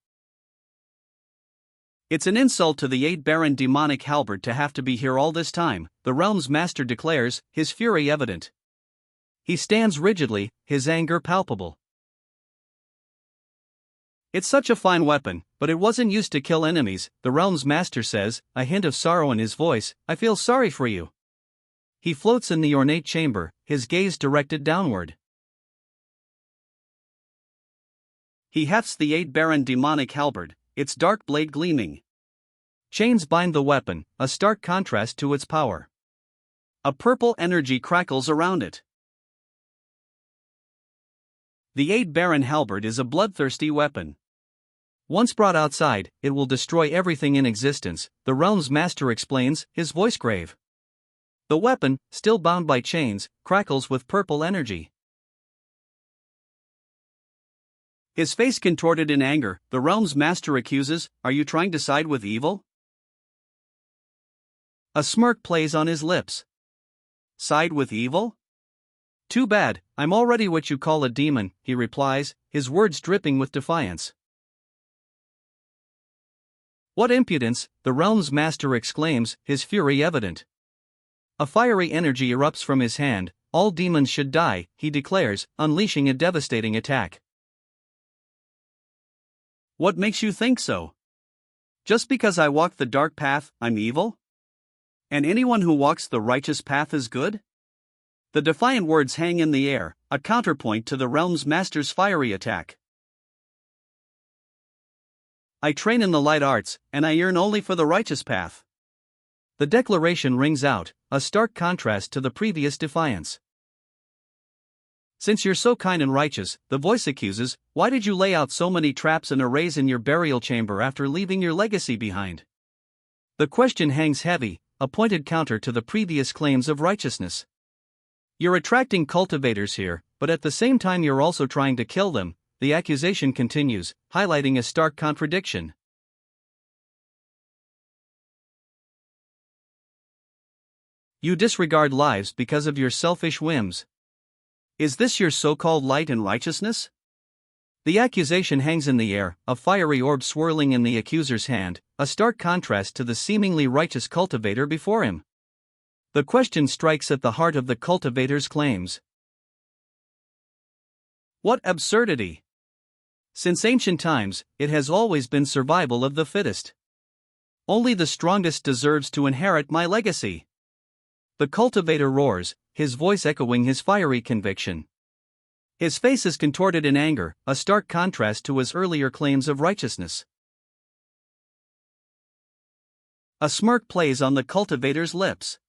It's an insult to the 8-baron demonic halberd to have to be here all this time, the realm's master declares, his fury evident. He stands rigidly, his anger palpable. It's such a fine weapon, but it wasn't used to kill enemies, the realm's master says, a hint of sorrow in his voice. I feel sorry for you. He floats in the ornate chamber, his gaze directed downward. He hefts the 8-baron demonic halberd, its dark blade gleaming. Chains bind the weapon, a stark contrast to its power. A purple energy crackles around it. The 8-baron halberd is a bloodthirsty weapon. Once brought outside, it will destroy everything in existence, the realm's master explains, his voice grave. The weapon, still bound by chains, crackles with purple energy. His face contorted in anger, the realm's master accuses, are you trying to side with evil? A smirk plays on his lips. Side with evil? Too bad, I'm already what you call a demon, he replies, his words dripping with defiance. What impudence, the realm's master exclaims, his fury evident. A fiery energy erupts from his hand. All demons should die, he declares, unleashing a devastating attack. What makes you think so? Just because I walk the dark path, I'm evil? And anyone who walks the righteous path is good? The defiant words hang in the air, a counterpoint to the realm's master's fiery attack. I train in the light arts, and I yearn only for the righteous path. The declaration rings out, a stark contrast to the previous defiance. Since you're so kind and righteous, the voice accuses, why did you lay out so many traps and arrays in your burial chamber after leaving your legacy behind? The question hangs heavy, a pointed counter to the previous claims of righteousness. You're attracting cultivators here, but at the same time you're also trying to kill them, the accusation continues, highlighting a stark contradiction. You disregard lives because of your selfish whims. Is this your so-called light and righteousness? The accusation hangs in the air, a fiery orb swirling in the accuser's hand, a stark contrast to the seemingly righteous cultivator before him. The question strikes at the heart of the cultivator's claims. What absurdity! Since ancient times, it has always been survival of the fittest. Only the strongest deserves to inherit my legacy. The cultivator roars, his voice echoing his fiery conviction. His face is contorted in anger, a stark contrast to his earlier claims of righteousness. A smirk plays on the cultivator's lips.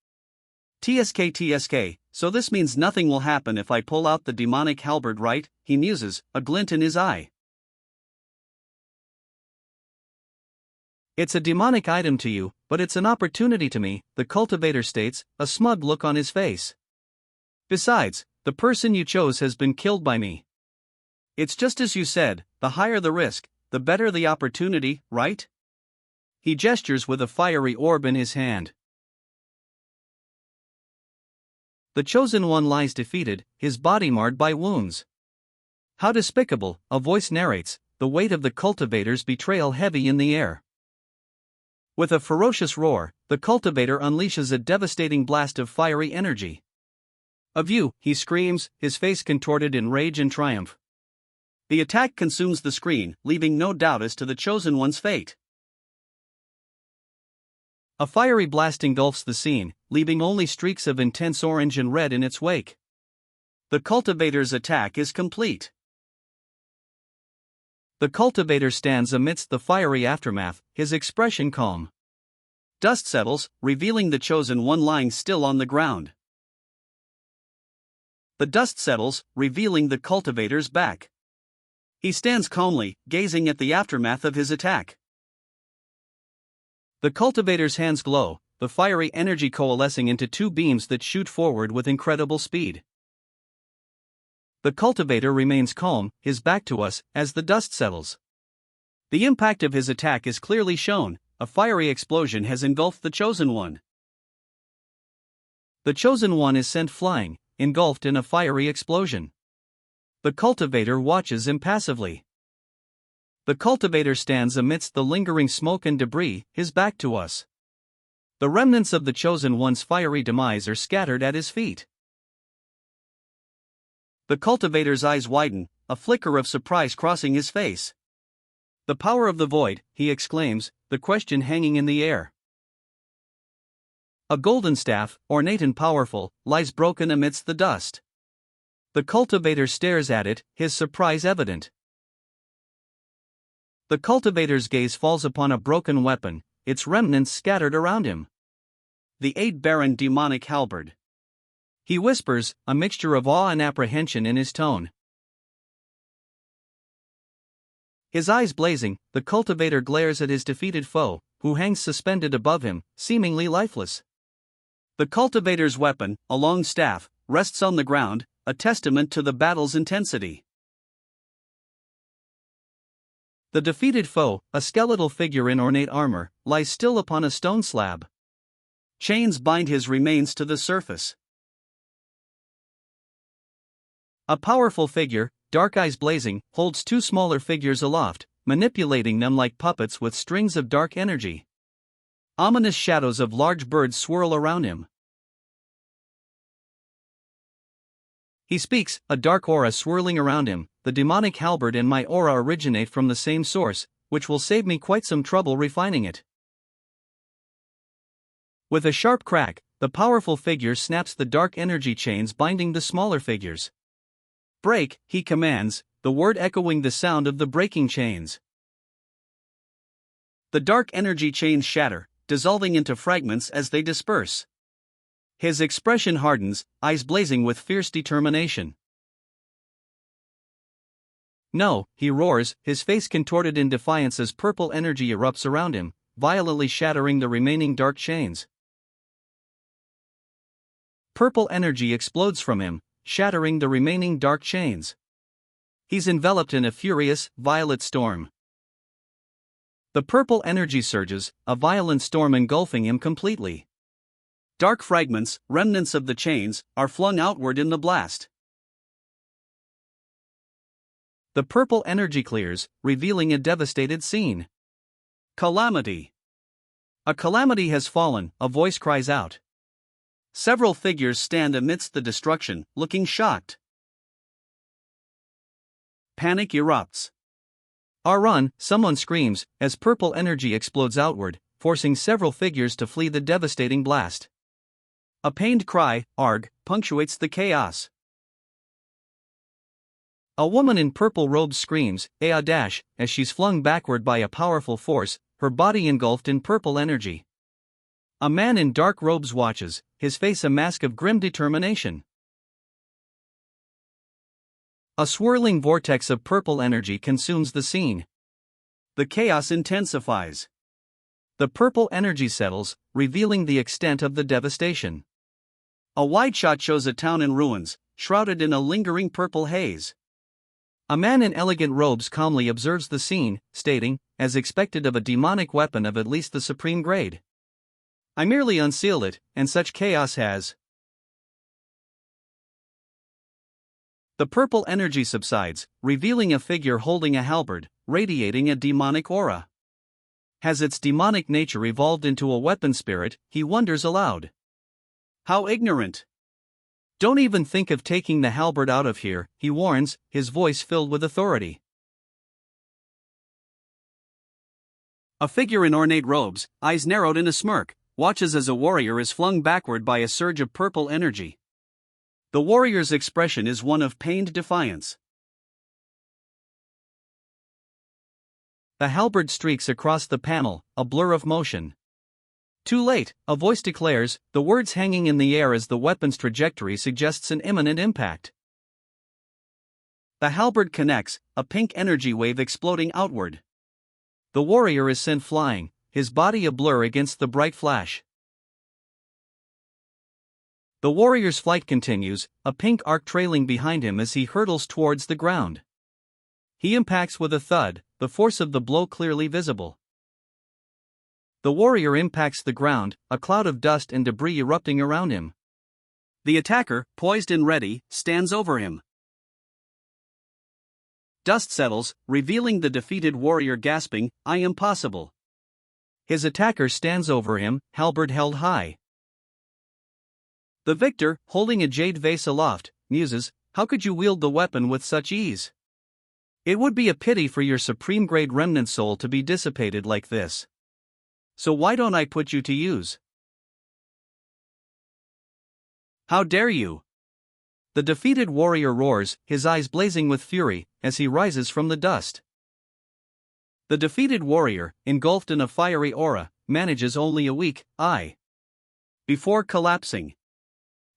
TSK, so this means nothing will happen if I pull out the demonic halberd, right? He muses, a glint in his eye. It's a demonic item to you, but it's an opportunity to me, the cultivator states, a smug look on his face. Besides, the person you chose has been killed by me. It's just as you said, the higher the risk, the better the opportunity, right? He gestures with a fiery orb in his hand. The chosen one lies defeated, his body marred by wounds. How despicable, a voice narrates, the weight of the cultivator's betrayal heavy in the air. With a ferocious roar, the cultivator unleashes a devastating blast of fiery energy. Of you, he screams, his face contorted in rage and triumph. The attack consumes the screen, leaving no doubt as to the chosen one's fate. A fiery blast engulfs the scene, leaving only streaks of intense orange and red in its wake. The cultivator's attack is complete. The cultivator stands amidst the fiery aftermath, his expression calm. Dust settles, revealing the chosen one lying still on the ground. The dust settles, revealing the cultivator's back. He stands calmly, gazing at the aftermath of his attack. The cultivator's hands glow, the fiery energy coalescing into two beams that shoot forward with incredible speed. The cultivator remains calm, his back to us, as the dust settles. The impact of his attack is clearly shown, a fiery explosion has engulfed the chosen one. The chosen one is sent flying, engulfed in a fiery explosion. The cultivator watches impassively. The cultivator stands amidst the lingering smoke and debris, his back to us. The remnants of the chosen one's fiery demise are scattered at his feet. The cultivator's eyes widen, a flicker of surprise crossing his face. The power of the void, he exclaims, the question hanging in the air. A golden staff, ornate and powerful, lies broken amidst the dust. The cultivator stares at it, his surprise evident. The cultivator's gaze falls upon a broken weapon, its remnants scattered around him. The 8-baron demonic halberd. He whispers, a mixture of awe and apprehension in his tone. His eyes blazing, the cultivator glares at his defeated foe, who hangs suspended above him, seemingly lifeless. The cultivator's weapon, a long staff, rests on the ground, a testament to the battle's intensity. The defeated foe, a skeletal figure in ornate armor, lies still upon a stone slab. Chains bind his remains to the surface. A powerful figure, dark eyes blazing, holds two smaller figures aloft, manipulating them like puppets with strings of dark energy. Ominous shadows of large birds swirl around him. He speaks, a dark aura swirling around him. The demonic halberd and my aura originate from the same source, which will save me quite some trouble refining it. With a sharp crack, the powerful figure snaps the dark energy chains binding the smaller figures. Break, he commands, the word echoing the sound of the breaking chains. The dark energy chains shatter, dissolving into fragments as they disperse. His expression hardens, eyes blazing with fierce determination. No, he roars, his face contorted in defiance as purple energy erupts around him, violently shattering the remaining dark chains. Purple energy explodes from him, shattering the remaining dark chains. He's enveloped in a furious, violet storm. The purple energy surges, a violent storm engulfing him completely. Dark fragments, remnants of the chains, are flung outward in the blast. The purple energy clears, revealing a devastated scene. Calamity! A calamity has fallen, a voice cries out. Several figures stand amidst the destruction, looking shocked. Panic erupts. Run, someone screams, as purple energy explodes outward, forcing several figures to flee the devastating blast. A pained cry, arg, punctuates the chaos. A woman in purple robes screams, dash, as she's flung backward by a powerful force, her body engulfed in purple energy. A man in dark robes watches, his face a mask of grim determination. A swirling vortex of purple energy consumes the scene. The chaos intensifies. The purple energy settles, revealing the extent of the devastation. A wide shot shows a town in ruins, shrouded in a lingering purple haze. A man in elegant robes calmly observes the scene, stating, as expected of a demonic weapon of at least the supreme grade. I merely unseal it, and such chaos has. The purple energy subsides, revealing a figure holding a halberd, radiating a demonic aura. Has its demonic nature evolved into a weapon spirit, he wonders aloud. How ignorant! Don't even think of taking the halberd out of here, he warns, his voice filled with authority. A figure in ornate robes, eyes narrowed in a smirk, watches as a warrior is flung backward by a surge of purple energy. The warrior's expression is one of pained defiance. The halberd streaks across the panel, a blur of motion. Too late, a voice declares, the words hanging in the air as the weapon's trajectory suggests an imminent impact. The halberd connects, a pink energy wave exploding outward. The warrior is sent flying, his body a blur against the bright flash. The warrior's flight continues, a pink arc trailing behind him as he hurtles towards the ground. He impacts with a thud, the force of the blow clearly visible. The warrior impacts the ground, a cloud of dust and debris erupting around him. The attacker, poised and ready, stands over him. Dust settles, revealing the defeated warrior gasping, I am possible. His attacker stands over him, halberd held high. The victor, holding a jade vase aloft, muses, how could you wield the weapon with such ease? It would be a pity for your supreme-grade remnant soul to be dissipated like this. So why don't I put you to use? How dare you? The defeated warrior roars, his eyes blazing with fury, as he rises from the dust. The defeated warrior, engulfed in a fiery aura, manages only a weak eye before collapsing.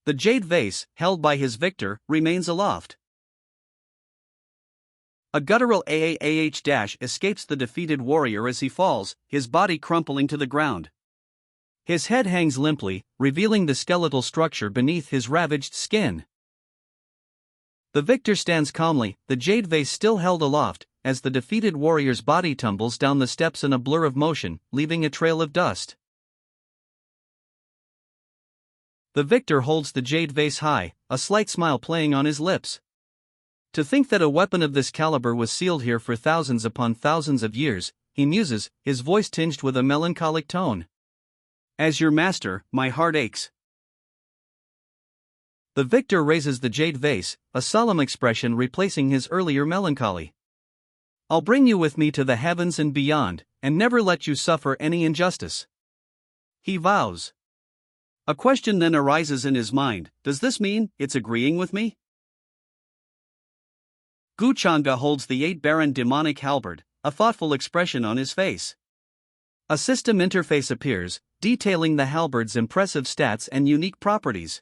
The jade vase, held by his victor, remains aloft. A guttural dash escapes the defeated warrior as he falls, his body crumpling to the ground. His head hangs limply, revealing the skeletal structure beneath his ravaged skin. The victor stands calmly, the jade vase still held aloft, as the defeated warrior's body tumbles down the steps in a blur of motion, leaving a trail of dust. The victor holds the jade vase high, a slight smile playing on his lips. To think that a weapon of this caliber was sealed here for thousands upon thousands of years, he muses, his voice tinged with a melancholic tone. As your master, my heart aches. The victor raises the jade vase, a solemn expression replacing his earlier melancholy. I'll bring you with me to the heavens and beyond, and never let you suffer any injustice, he vows. A question then arises in his mind: does this mean it's agreeing with me? Guchanga holds the 8-baron demonic halberd, a thoughtful expression on his face. A system interface appears, detailing the halberd's impressive stats and unique properties.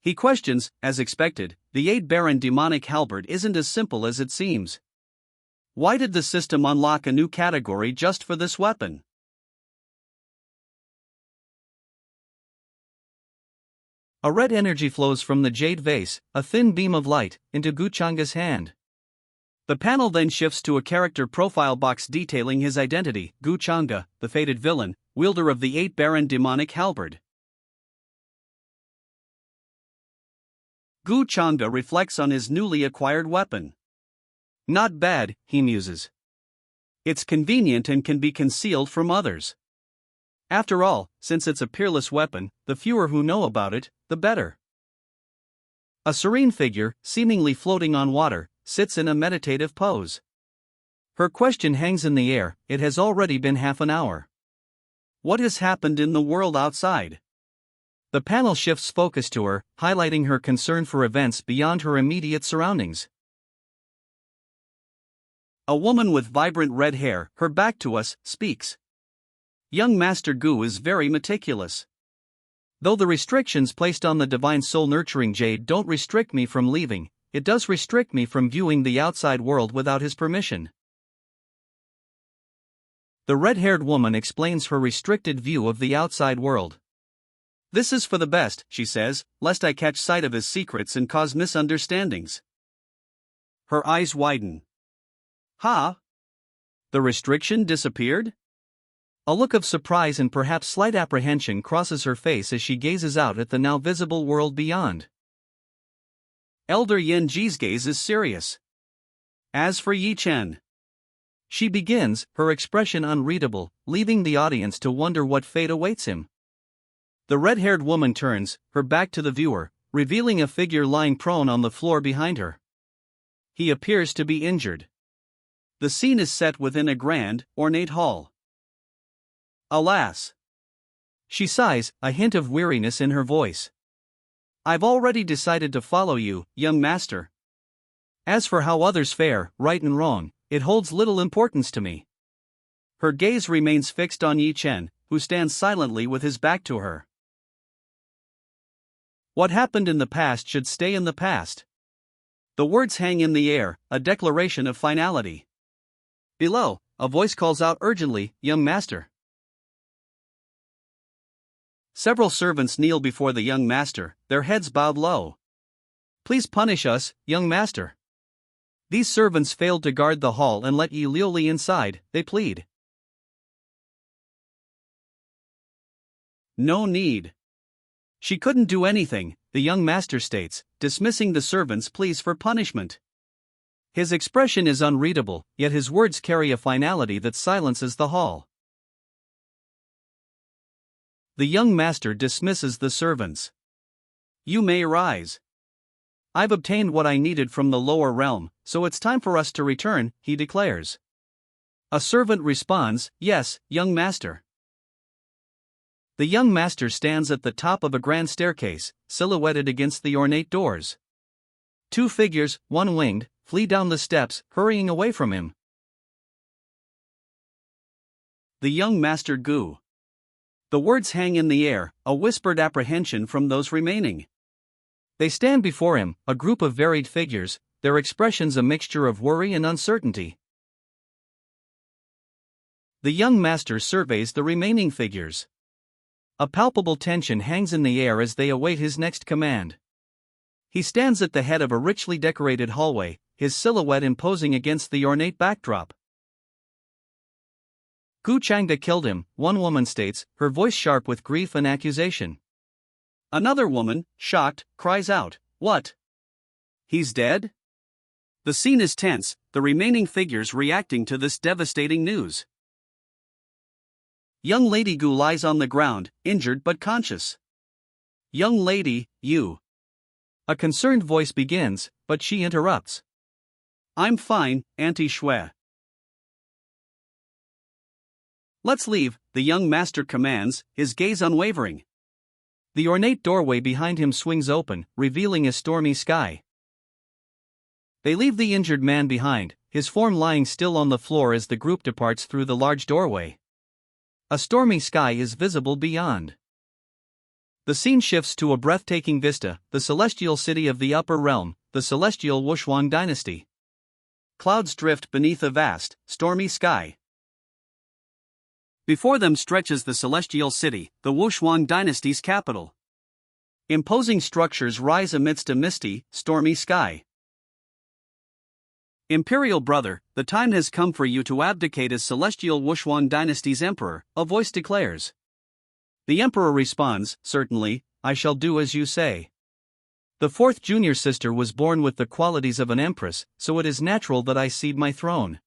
He questions, as expected, the 8-baron demonic halberd isn't as simple as it seems. Why did the system unlock a new category just for this weapon? A red energy flows from the jade vase, a thin beam of light, into Guchanga's hand. The panel then shifts to a character profile box detailing his identity: Guchanga, the fated villain, wielder of the 8-baron demonic halberd. Guchanga reflects on his newly acquired weapon. Not bad, he muses. It's convenient and can be concealed from others. After all, since it's a peerless weapon, the fewer who know about it, the better. A serene figure, seemingly floating on water, sits in a meditative pose. Her question hangs in the air: it has already been half an hour. What has happened in the world outside? The panel shifts focus to her, highlighting her concern for events beyond her immediate surroundings. A woman with vibrant red hair, her back to us, speaks. Young Master Gu is very meticulous. Though the restrictions placed on the divine soul nurturing jade don't restrict me from leaving, it does restrict me from viewing the outside world without his permission. The red-haired woman explains her restricted view of the outside world. This is for the best, she says, lest I catch sight of his secrets and cause misunderstandings. Her eyes widen. Ha! The restriction disappeared? A look of surprise and perhaps slight apprehension crosses her face as she gazes out at the now visible world beyond. Elder Yen Ji's gaze is serious. As for Yi Chen, she begins, her expression unreadable, leaving the audience to wonder what fate awaits him. The red-haired woman turns, her back to the viewer, revealing a figure lying prone on the floor behind her. He appears to be injured. The scene is set within a grand, ornate hall. Alas! She sighs, a hint of weariness in her voice. I've already decided to follow you, young master. As for how others fare, right and wrong, it holds little importance to me. Her gaze remains fixed on Yi Chen, who stands silently with his back to her. What happened in the past should stay in the past. The words hang in the air, a declaration of finality. Below, a voice calls out urgently, "Young master." Several servants kneel before the young master, their heads bowed low. "Please punish us, young master. These servants failed to guard the hall and let Yi Liuli inside," they plead. No need. She couldn't do anything, the young master states, dismissing the servants' pleas for punishment. His expression is unreadable, yet his words carry a finality that silences the hall. The young master dismisses the servants. You may rise. I've obtained what I needed from the lower realm, so it's time for us to return, he declares. A servant responds, "Yes, young master." The young master stands at the top of a grand staircase, silhouetted against the ornate doors. Two figures, one winged, flee down the steps, hurrying away from him. The young master Gu. The words hang in the air, a whispered apprehension from those remaining. They stand before him, a group of varied figures, their expressions a mixture of worry and uncertainty. The young master surveys the remaining figures. A palpable tension hangs in the air as they await his next command. He stands at the head of a richly decorated hallway, his silhouette imposing against the ornate backdrop. Guchanga killed him, one woman states, her voice sharp with grief and accusation. Another woman, shocked, cries out, "What? He's dead?" The scene is tense, the remaining figures reacting to this devastating news. Young Lady Gu lies on the ground, injured but conscious. Young lady, you. A concerned voice begins, but she interrupts. I'm fine, Auntie Shui. Let's leave, the young master commands, his gaze unwavering. The ornate doorway behind him swings open, revealing a stormy sky. They leave the injured man behind, his form lying still on the floor as the group departs through the large doorway. A stormy sky is visible beyond. The scene shifts to a breathtaking vista, the celestial city of the upper realm, the celestial Wushuang dynasty. Clouds drift beneath a vast, stormy sky. Before them stretches the celestial city, the Wushuang dynasty's capital. Imposing structures rise amidst a misty, stormy sky. Imperial brother, the time has come for you to abdicate as celestial Wushuang dynasty's emperor, a voice declares. The emperor responds, certainly, I shall do as you say. The fourth junior sister was born with the qualities of an empress, so it is natural that I cede my throne.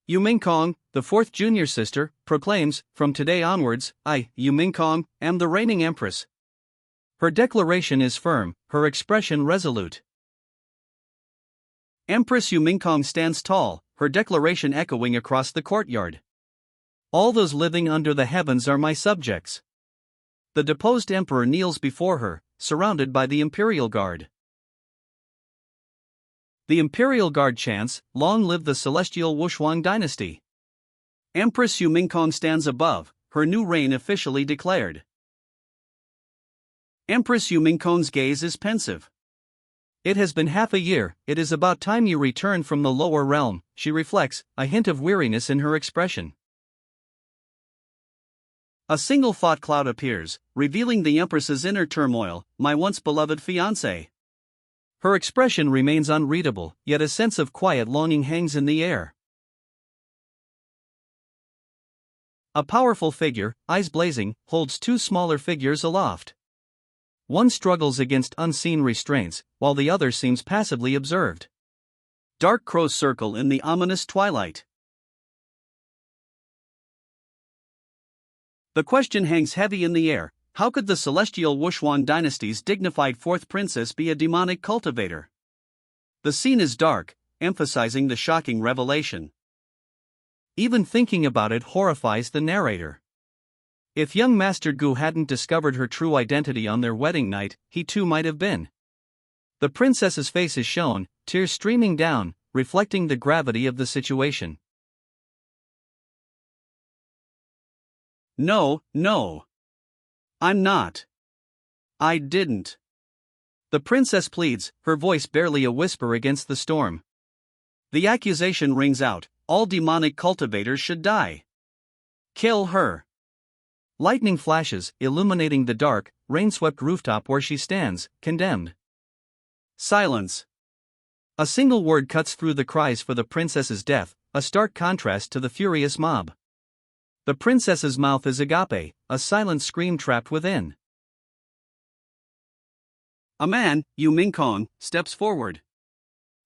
Yu Mingkong, the fourth junior sister, proclaims, from today onwards, I, Yu Mingkong, am the reigning empress. Her declaration is firm, her expression resolute. Empress Yu Mingkong stands tall, her declaration echoing across the courtyard. All those living under the heavens are my subjects. The deposed emperor kneels before her, surrounded by the imperial guard. The imperial guard chants, Long live the celestial Wushuang dynasty. Empress Yu Mingkong stands above, her new reign officially declared. Empress Yu Mingkong's gaze is pensive. It has been half a year, it is about time you return from the lower realm, she reflects, a hint of weariness in her expression. A single thought cloud appears, revealing the Empress's inner turmoil, my once beloved fiancé. Her expression remains unreadable, yet a sense of quiet longing hangs in the air. A powerful figure, eyes blazing, holds two smaller figures aloft. One struggles against unseen restraints, while the other seems passively observed. Dark crows circle in the ominous twilight. The question hangs heavy in the air, how could the celestial Wushuang dynasty's dignified fourth princess be a demonic cultivator? The scene is dark, emphasizing the shocking revelation. Even thinking about it horrifies the narrator. If young Master Gu hadn't discovered her true identity on their wedding night, he too might have been. The princess's face is shown, tears streaming down, reflecting the gravity of the situation. No, no. I'm not. I didn't. The princess pleads, her voice barely a whisper against the storm. The accusation rings out, all demonic cultivators should die. Kill her. Lightning flashes, illuminating the dark, rain-swept rooftop where she stands, condemned. Silence. A single word cuts through the cries for the princess's death, a stark contrast to the furious mob. The princess's mouth is agape, a silent scream trapped within. A man, Yu Mingkong, steps forward.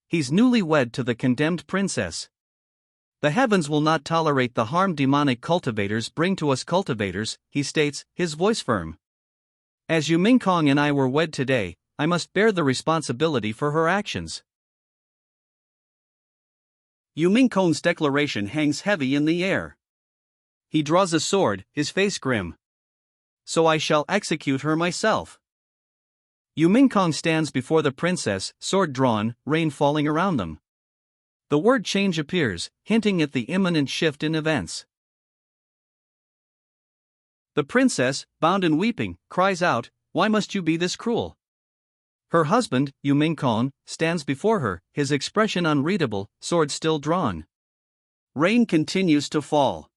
He's newly wed to the condemned princess. The heavens will not tolerate the harm demonic cultivators bring to us cultivators, he states, his voice firm. As Yu Mingkong and I were wed today, I must bear the responsibility for her actions. Yu Mingkong's declaration hangs heavy in the air. He draws a sword, his face grim. So I shall execute her myself. Yu Mingkong stands before the princess, sword drawn, rain falling around them. The word change appears, hinting at the imminent shift in events. The princess, bound and weeping, cries out, Why must you be this cruel? Her husband, Yu Mingkong, stands before her, his expression unreadable, sword still drawn. Rain continues to fall.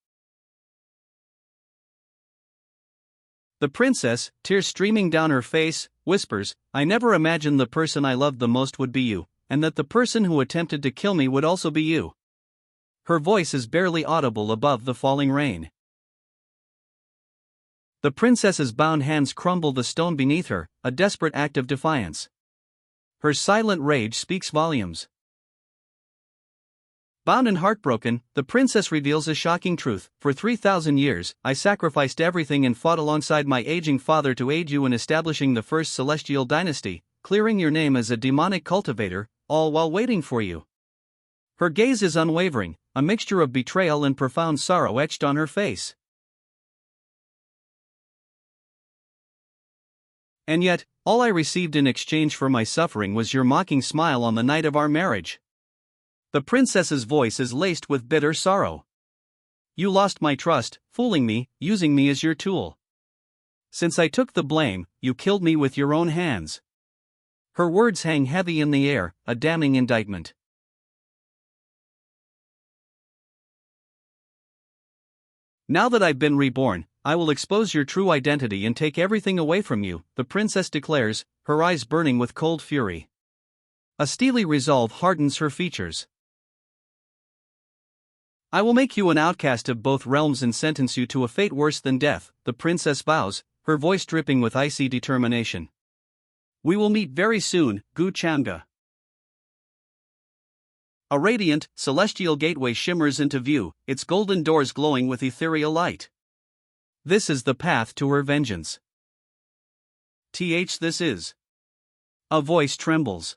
The princess, tears streaming down her face, whispers, I never imagined the person I loved the most would be you, and that the person who attempted to kill me would also be you. Her voice is barely audible above the falling rain. The princess's bound hands crumble the stone beneath her, a desperate act of defiance. Her silent rage speaks volumes. Bound and heartbroken, the princess reveals a shocking truth. For 3,000 years, I sacrificed everything and fought alongside my aging father to aid you in establishing the first celestial dynasty, clearing your name as a demonic cultivator, all while waiting for you. Her gaze is unwavering, a mixture of betrayal and profound sorrow etched on her face. And yet, all I received in exchange for my suffering was your mocking smile on the night of our marriage. The princess's voice is laced with bitter sorrow. You lost my trust, fooling me, using me as your tool. Since I took the blame, you killed me with your own hands. Her words hang heavy in the air, a damning indictment. Now that I've been reborn, I will expose your true identity and take everything away from you, the princess declares, her eyes burning with cold fury. A steely resolve hardens her features. I will make you an outcast of both realms and sentence you to a fate worse than death, the princess vows, her voice dripping with icy determination. We will meet very soon, Gu Changa. A radiant, celestial gateway shimmers into view, its golden doors glowing with ethereal light. This is the path to her vengeance. This is. A voice trembles.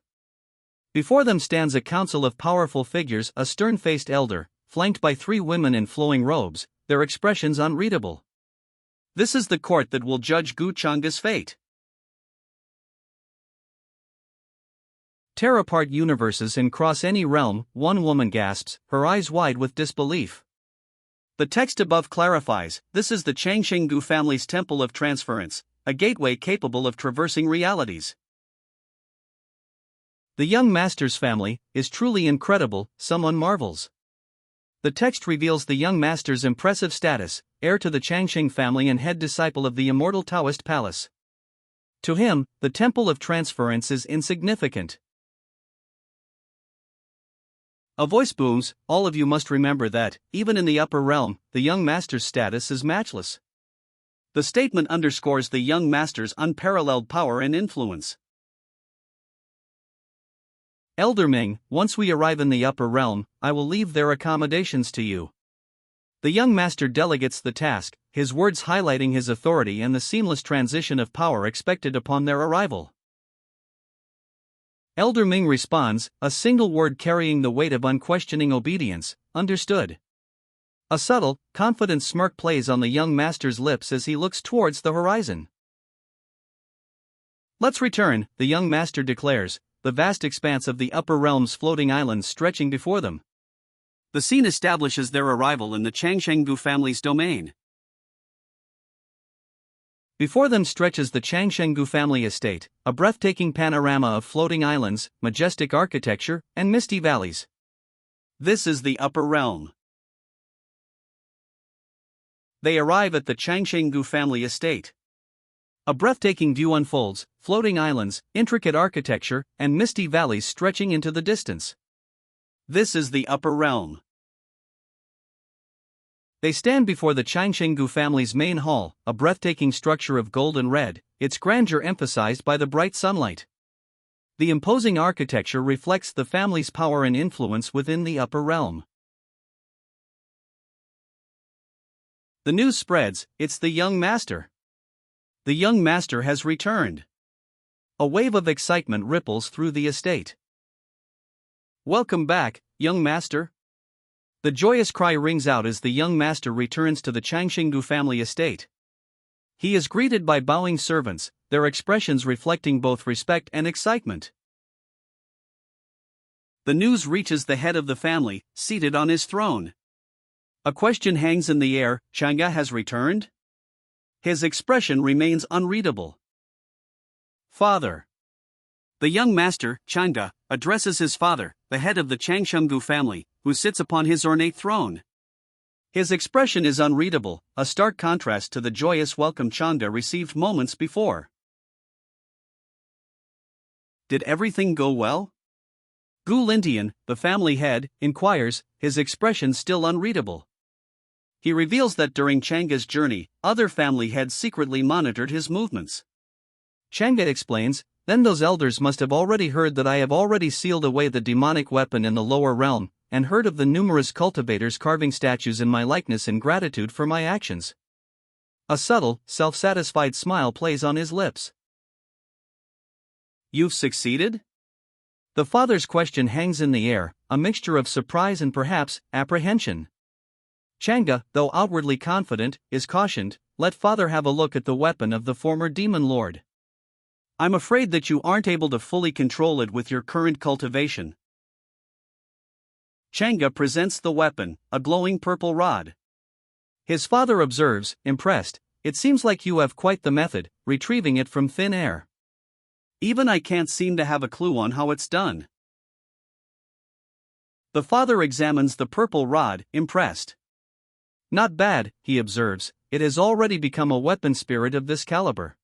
Before them stands a council of powerful figures, a stern-faced elder, flanked by 3 women in flowing robes, their expressions unreadable. This is the court that will judge Gu Changa's fate. Tear apart universes and cross any realm, one woman gasps, her eyes wide with disbelief. The text above clarifies, this is the Changshenggu family's temple of transference, a gateway capable of traversing realities. The young master's family is truly incredible, someone marvels. The text reveals the young master's impressive status, heir to the Changsheng family and head disciple of the immortal Taoist palace. To him, the temple of transference is insignificant. A voice booms, all of you must remember that, even in the upper realm, the young master's status is matchless. The statement underscores the young master's unparalleled power and influence. Elder Ming, once we arrive in the upper realm, I will leave their accommodations to you. The young master delegates the task, his words highlighting his authority and the seamless transition of power expected upon their arrival. Elder Ming responds, a single word carrying the weight of unquestioning obedience, understood. A subtle, confident smirk plays on the young master's lips as he looks towards the horizon. Let's return, the young master declares, the vast expanse of the upper realm's floating islands stretching before them. The scene establishes their arrival in the Changshenggu family's domain. Before them stretches the Changshenggu family estate, a breathtaking panorama of floating islands, majestic architecture, and misty valleys. This is the upper realm. They arrive at the Changshenggu family estate. A breathtaking view unfolds, floating islands, intricate architecture, and misty valleys stretching into the distance. This is the upper realm. They stand before the Changshenggu family's main hall, a breathtaking structure of gold and red, its grandeur emphasized by the bright sunlight. The imposing architecture reflects the family's power and influence within the upper realm. The news spreads, it's the young master. The young master has returned. A wave of excitement ripples through the estate. Welcome back, young master. The joyous cry rings out as the young master returns to the Changshenggu family estate. He is greeted by bowing servants, their expressions reflecting both respect and excitement. The news reaches the head of the family, seated on his throne. A question hangs in the air, Changa has returned? His expression remains unreadable. Father. The young master, Changa, addresses his father, the head of the Changshenggu family, who sits upon his ornate throne. His expression is unreadable, a stark contrast to the joyous welcome Changa received moments before. Did everything go well? Gu Lintian, the family head, inquires, his expression still unreadable. He reveals that during Changa's journey, other family heads secretly monitored his movements. Changa explains, Then those elders must have already heard that I have already sealed away the demonic weapon in the lower realm, and heard of the numerous cultivators carving statues in my likeness in gratitude for my actions. A subtle, self-satisfied smile plays on his lips. You've succeeded? The father's question hangs in the air, a mixture of surprise and perhaps apprehension. Changa, though outwardly confident, is cautioned, "Let father have a look at the weapon of the former demon lord. I'm afraid that you aren't able to fully control it with your current cultivation." Changa presents the weapon, a glowing purple rod. His father observes, impressed, "It seems like you have quite the method, retrieving it from thin air." Even I can't seem to have a clue on how it's done. The father examines the purple rod, impressed. "Not bad," he observes, "it has already become a weapon spirit of this caliber."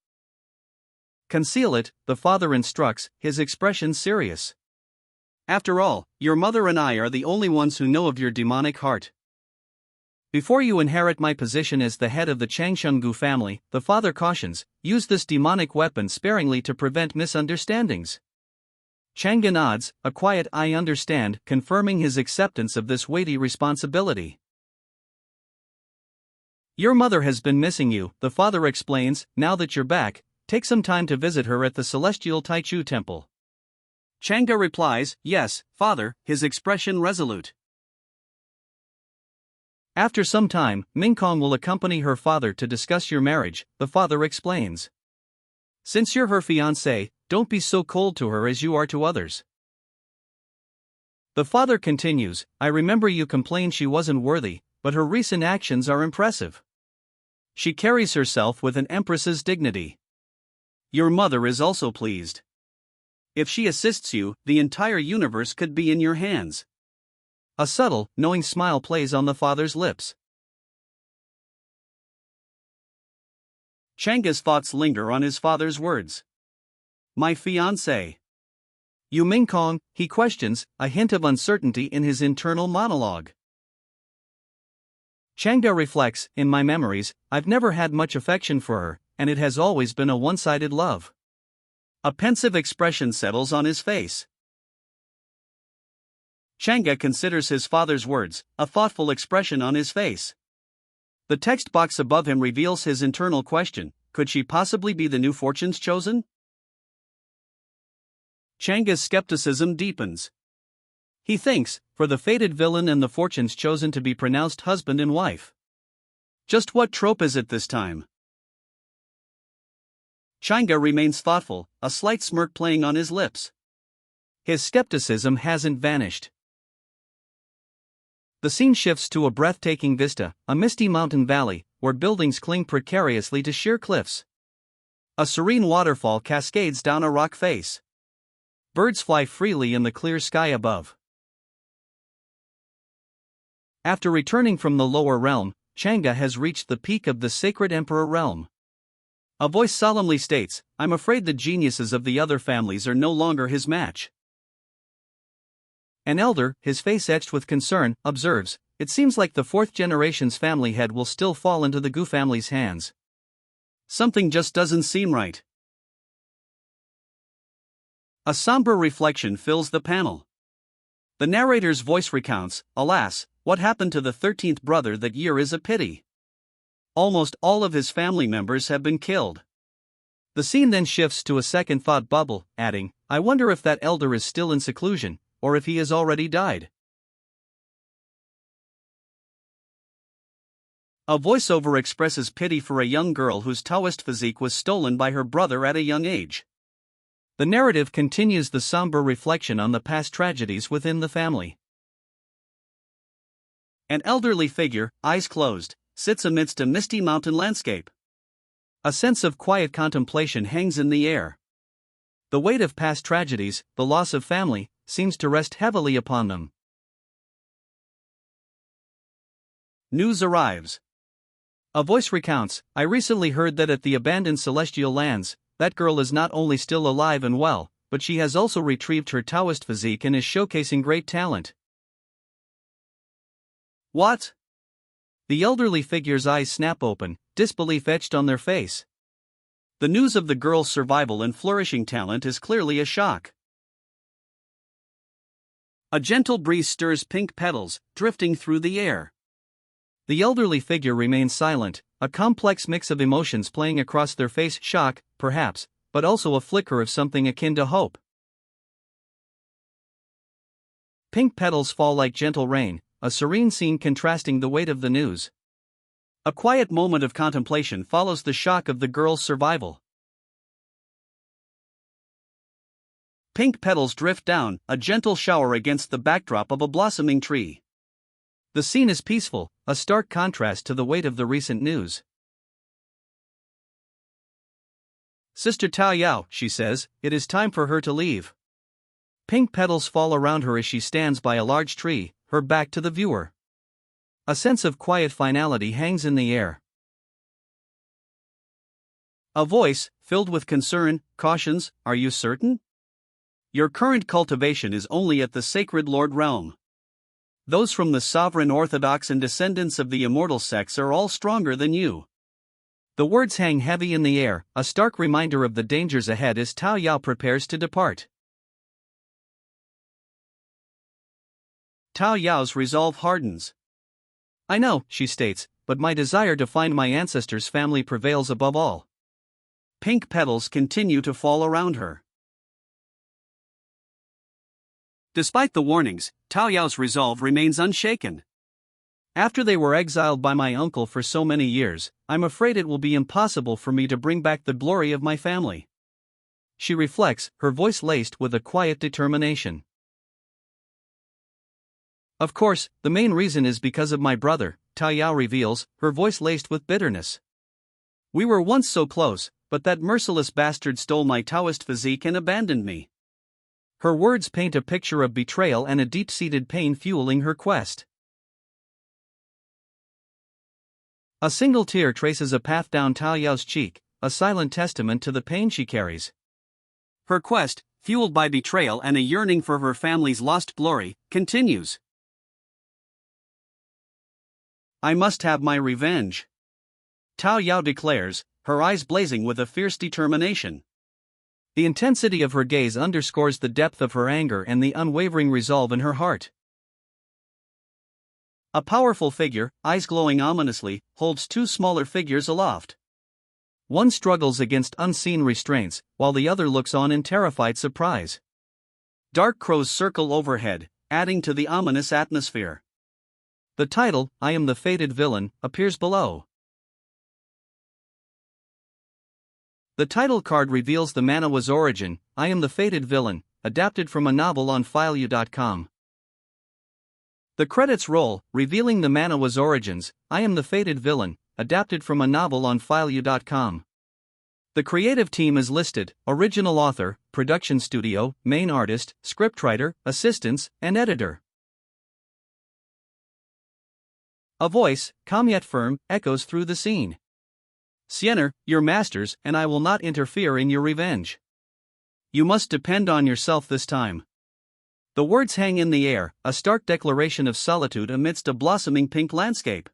"Conceal it," the father instructs, his expression serious. After all, your mother and I are the only ones who know of your demonic heart. Before you inherit my position as the head of the Changshungu family, the father cautions, use this demonic weapon sparingly to prevent misunderstandings. Changa nods, a quiet "I understand," confirming his acceptance of this weighty responsibility. Your mother has been missing you, the father explains. Now that you're back, take some time to visit her at the Celestial Taichu Temple. Changa replies, "Yes, father," his expression resolute. After some time, Mingkong will accompany her father to discuss your marriage, the father explains. Since you're her fiancé, don't be so cold to her as you are to others. The father continues, I remember you complained she wasn't worthy, but her recent actions are impressive. She carries herself with an empress's dignity. Your mother is also pleased. If she assists you, the entire universe could be in your hands. A subtle, knowing smile plays on the father's lips. Changa's thoughts linger on his father's words. My fiancé. You Mingkong, he questions, a hint of uncertainty in his internal monologue. Changa reflects, in my memories, I've never had much affection for her, and it has always been a one-sided love. A pensive expression settles on his face. Changa considers his father's words, a thoughtful expression on his face. The text box above him reveals his internal question, could she possibly be the new fortune's chosen? Changa's skepticism deepens. He thinks, for the fated villain and the fortune's chosen to be pronounced husband and wife. Just what trope is it this time? Changa remains thoughtful, a slight smirk playing on his lips. His skepticism hasn't vanished. The scene shifts to a breathtaking vista, a misty mountain valley, where buildings cling precariously to sheer cliffs. A serene waterfall cascades down a rock face. Birds fly freely in the clear sky above. After returning from the lower realm, Changa has reached the peak of the sacred emperor realm. A voice solemnly states, I'm afraid the geniuses of the other families are no longer his match. An elder, his face etched with concern, observes, it seems like the fourth generation's family head will still fall into the Gu family's hands. Something just doesn't seem right. A somber reflection fills the panel. The narrator's voice recounts, alas, what happened to the 13th brother that year is a pity. Almost all of his family members have been killed. The scene then shifts to a second thought bubble, adding, I wonder if that elder is still in seclusion, or if he has already died. A voiceover expresses pity for a young girl whose Taoist physique was stolen by her brother at a young age. The narrative continues the somber reflection on the past tragedies within the family. An elderly figure, eyes closed, sits amidst a misty mountain landscape. A sense of quiet contemplation hangs in the air. The weight of past tragedies, the loss of family, seems to rest heavily upon them. News arrives. A voice recounts, I recently heard that at the abandoned celestial lands, that girl is not only still alive and well, but she has also retrieved her Taoist physique and is showcasing great talent. What? The elderly figure's eyes snap open, disbelief etched on their face. The news of the girl's survival and flourishing talent is clearly a shock. A gentle breeze stirs pink petals, drifting through the air. The elderly figure remains silent, a complex mix of emotions playing across their face: shock, perhaps, but also a flicker of something akin to hope. Pink petals fall like gentle rain, a serene scene contrasting the weight of the news. A quiet moment of contemplation follows the shock of the girl's survival. Pink petals drift down, a gentle shower against the backdrop of a blossoming tree. The scene is peaceful, a stark contrast to the weight of the recent news. "Sister Tao Yao," she says, "it is time for her to leave." Pink petals fall around her as she stands by a large tree, her back to the viewer. A sense of quiet finality hangs in the air. A voice, filled with concern, cautions, "Are you certain? Your current cultivation is only at the sacred lord realm. Those from the sovereign orthodox and descendants of the immortal sects are all stronger than you." The words hang heavy in the air, a stark reminder of the dangers ahead as Tao Yao prepares to depart. Tao Yao's resolve hardens. "I know," she states, "but my desire to find my ancestors' family prevails above all." Pink petals continue to fall around her. Despite the warnings, Tao Yao's resolve remains unshaken. "After they were exiled by my uncle for so many years, I'm afraid it will be impossible for me to bring back the glory of my family." She reflects, her voice laced with a quiet determination. "Of course, the main reason is because of my brother," Tao Yao reveals, her voice laced with bitterness. "We were once so close, but that merciless bastard stole my Taoist physique and abandoned me." Her words paint a picture of betrayal and a deep-seated pain fueling her quest. A single tear traces a path down Tao Yao's cheek, a silent testament to the pain she carries. Her quest, fueled by betrayal and a yearning for her family's lost glory, continues. "I must have my revenge," Tao Yao declares, her eyes blazing with a fierce determination. The intensity of her gaze underscores the depth of her anger and the unwavering resolve in her heart. A powerful figure, eyes glowing ominously, holds two smaller figures aloft. One struggles against unseen restraints, while the other looks on in terrified surprise. Dark crows circle overhead, adding to the ominous atmosphere. The title, "I Am the Fated Villain," appears below. The title card reveals the manhwa's origin, "I Am the Fated Villain," adapted from a novel on fileu.com. The credits roll, revealing the manhwa's origins, "I Am the Fated Villain," adapted from a novel on fileu.com. The creative team is listed: original author, production studio, main artist, scriptwriter, assistants, and editor. A voice, calm yet firm, echoes through the scene. "Siener, your masters, and I will not interfere in your revenge. You must depend on yourself this time." The words hang in the air, a stark declaration of solitude amidst a blossoming pink landscape.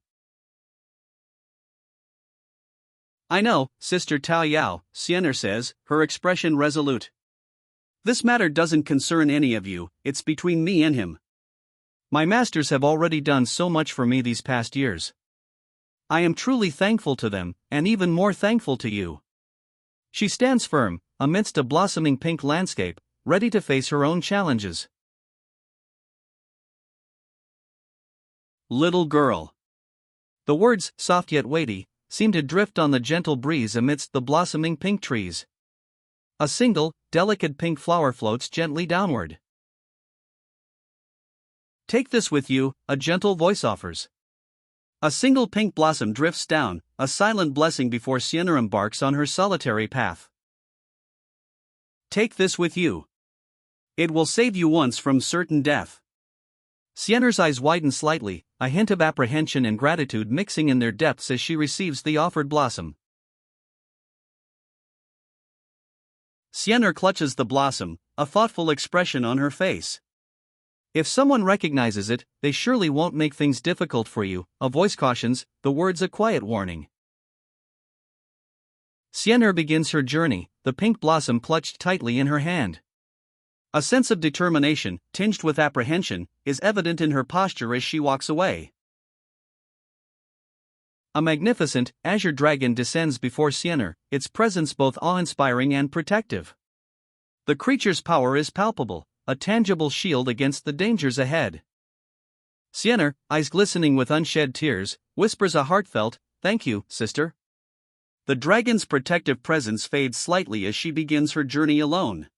"I know, Sister Tao Yao," Siener says, her expression resolute. "This matter doesn't concern any of you, it's between me and him. My masters have already done so much for me these past years. I am truly thankful to them, and even more thankful to you." She stands firm, amidst a blossoming pink landscape, ready to face her own challenges. Little girl. The words, soft yet weighty, seem to drift on the gentle breeze amidst the blossoming pink trees. A single, delicate pink flower floats gently downward. "Take this with you," a gentle voice offers. A single pink blossom drifts down, a silent blessing before Siener embarks on her solitary path. "Take this with you. It will save you once from certain death." Siener's eyes widen slightly, a hint of apprehension and gratitude mixing in their depths as she receives the offered blossom. Siener clutches the blossom, a thoughtful expression on her face. "If someone recognizes it, they surely won't make things difficult for you," a voice cautions, the words a quiet warning. Siener begins her journey, the pink blossom clutched tightly in her hand. A sense of determination, tinged with apprehension, is evident in her posture as she walks away. A magnificent, azure dragon descends before Siener, its presence both awe-inspiring and protective. The creature's power is palpable, a tangible shield against the dangers ahead. Siener, eyes glistening with unshed tears, whispers a heartfelt, "Thank you, sister." The dragon's protective presence fades slightly as she begins her journey alone.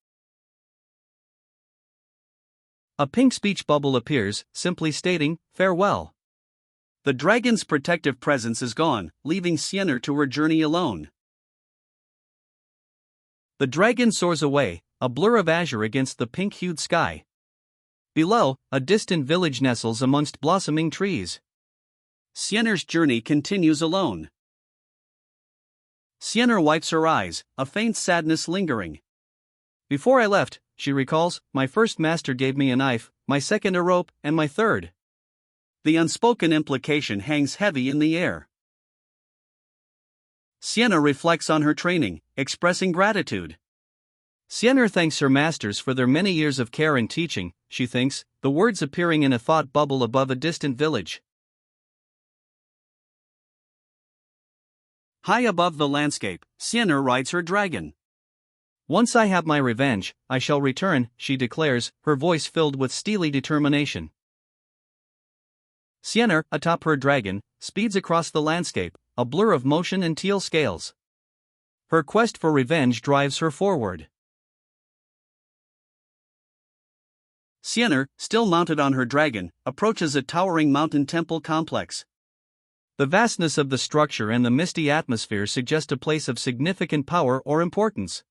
A pink speech bubble appears, simply stating, "Farewell." The dragon's protective presence is gone, leaving Siener to her journey alone. The dragon soars away, a blur of azure against the pink-hued sky. Below, a distant village nestles amongst blossoming trees. Siener's journey continues alone. Siener wipes her eyes, a faint sadness lingering. "Before I left," she recalls, "my first master gave me a knife, my second a rope, and my third." The unspoken implication hangs heavy in the air. Siener reflects on her training, expressing gratitude. Siener thanks her masters for their many years of care and teaching, she thinks, the words appearing in a thought bubble above a distant village. High above the landscape, Siener rides her dragon. "Once I have my revenge, I shall return," she declares, her voice filled with steely determination. Siener, atop her dragon, speeds across the landscape, a blur of motion and teal scales. Her quest for revenge drives her forward. Siener, still mounted on her dragon, approaches a towering mountain temple complex. The vastness of the structure and the misty atmosphere suggest a place of significant power or importance.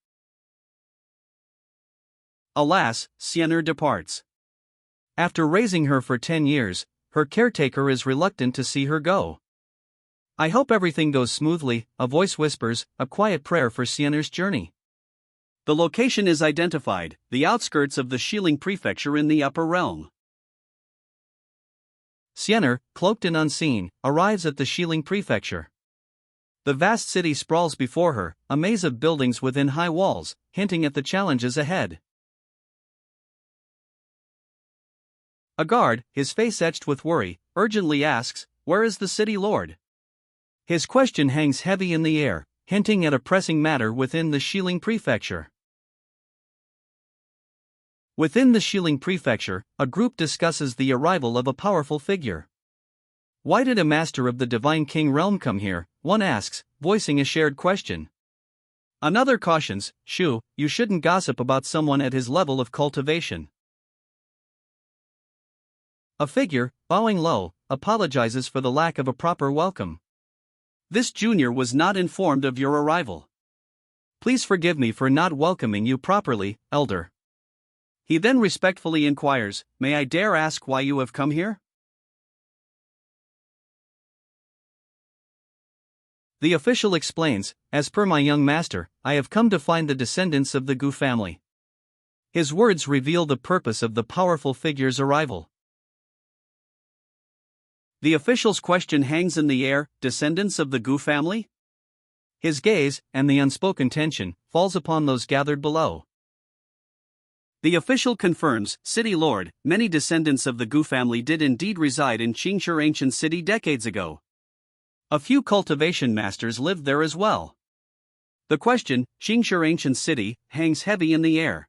Alas, Siener departs. After raising her for 10 years, her caretaker is reluctant to see her go. "I hope everything goes smoothly," a voice whispers, a quiet prayer for Siener's journey. The location is identified, the outskirts of the Shilling Prefecture in the Upper Realm. Siener, cloaked and unseen, arrives at the Shilling Prefecture. The vast city sprawls before her, a maze of buildings within high walls, hinting at the challenges ahead. A guard, his face etched with worry, urgently asks, "Where is the city lord?" His question hangs heavy in the air, hinting at a pressing matter within the Shilling Prefecture. Within the Shilling Prefecture, a group discusses the arrival of a powerful figure. "Why did a master of the Divine King realm come here?" one asks, voicing a shared question. Another cautions, "Shu, you shouldn't gossip about someone at his level of cultivation." A figure, bowing low, apologizes for the lack of a proper welcome. "This junior was not informed of your arrival. Please forgive me for not welcoming you properly, elder." He then respectfully inquires, "May I dare ask why you have come here?" The official explains, "As per my young master, I have come to find the descendants of the Gu family." His words reveal the purpose of the powerful figure's arrival. The official's question hangs in the air, "Descendants of the Gu family?" His gaze, and the unspoken tension, falls upon those gathered below. The official confirms, "City Lord, many descendants of the Gu family did indeed reside in Qingshi ancient city decades ago. A few cultivation masters lived there as well." The question, "Qingshi ancient city," hangs heavy in the air.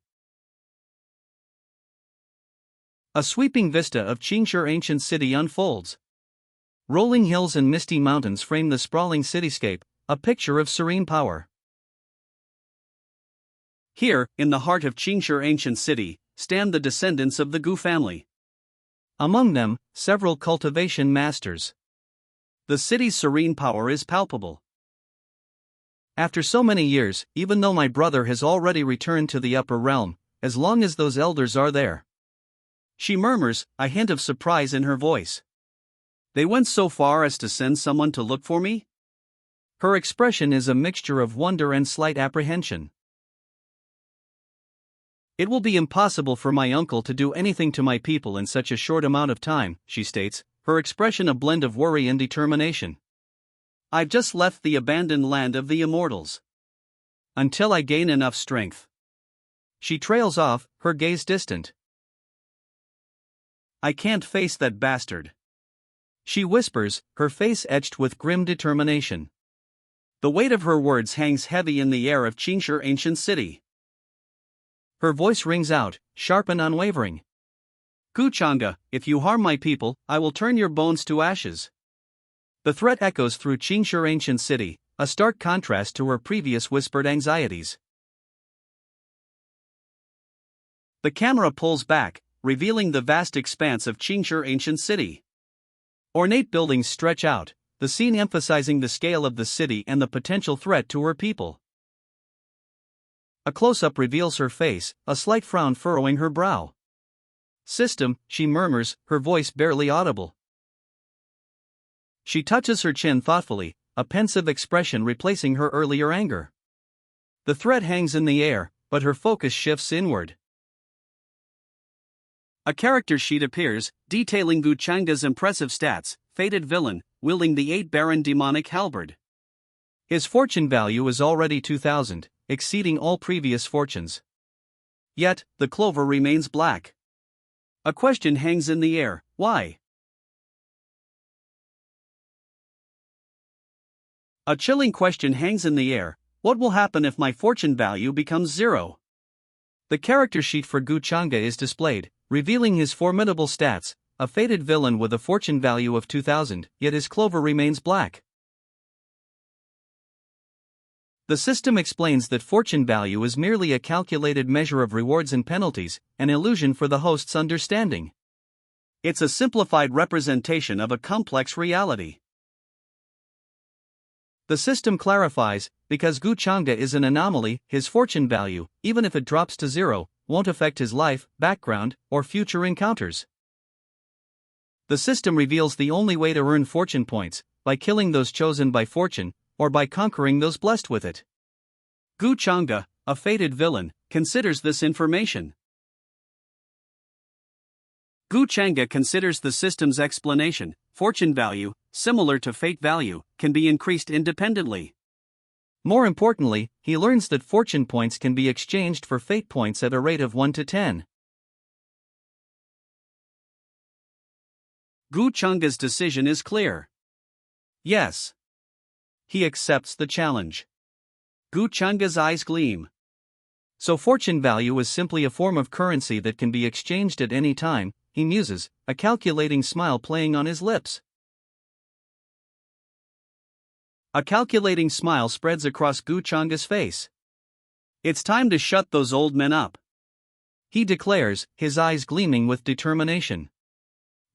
A sweeping vista of Qingshi ancient city unfolds. Rolling hills and misty mountains frame the sprawling cityscape, a picture of serene power. Here, in the heart of Qingshi ancient city, stand the descendants of the Gu family. Among them, several cultivation masters. The city's serene power is palpable. "After so many years, even though my brother has already returned to the upper realm, as long as those elders are there," she murmurs, a hint of surprise in her voice. "They went so far as to send someone to look for me?" Her expression is a mixture of wonder and slight apprehension. "It will be impossible for my uncle to do anything to my people in such a short amount of time," she states, her expression a blend of worry and determination. "I've just left the abandoned land of the immortals. until I gain enough strength. She trails off, her gaze distant. I can't face that bastard. She whispers, her face etched with grim determination. The weight of her words hangs heavy in the air of Qingshi ancient city. Her voice rings out, sharp and unwavering. Gu Chang'e, if you harm my people, I will turn your bones to ashes. The threat echoes through Qingshi ancient city, a stark contrast to her previous whispered anxieties. The camera pulls back, revealing the vast expanse of Qingshi ancient city. Ornate buildings stretch out, the scene emphasizing the scale of the city and the potential threat to her people. A close-up reveals her face, a slight frown furrowing her brow. System, she murmurs, her voice barely audible. She touches her chin thoughtfully, a pensive expression replacing her earlier anger. The threat hangs in the air, but her focus shifts inward. A character sheet appears, detailing Gu Chang'e's impressive stats: fated villain, wielding the 8 Baron demonic halberd. His fortune value is already 2,000, exceeding all previous fortunes. Yet, the clover remains black. A question hangs in the air: why? A chilling question hangs in the air: what will happen if my fortune value becomes 0? The character sheet for Gu Chang'e is displayed, revealing his formidable stats: a fated villain with a fortune value of 2,000, yet his clover remains black. The system explains that fortune value is merely a calculated measure of rewards and penalties, an illusion for the host's understanding. It's a simplified representation of a complex reality. The system clarifies, because Gu Chang'e is an anomaly, his fortune value, even if it drops to 0, won't affect his life, background, or future encounters. The system reveals the only way to earn fortune points: by killing those chosen by fortune, or by conquering those blessed with it. Gu Chang'e, a fated villain, considers this information. Gu Chang'e considers the system's explanation: fortune value, similar to fate value, can be increased independently. More importantly, he learns that fortune points can be exchanged for fate points at a rate of 1 to 10. Gu Chang'e's decision is clear. Yes. He accepts the challenge. Gu Chang'e's eyes gleam. So fortune value is simply a form of currency that can be exchanged at any time, he muses, a calculating smile playing on his lips. A calculating smile spreads across Gu Chang'e's face. It's time to shut those old men up, he declares, his eyes gleaming with determination.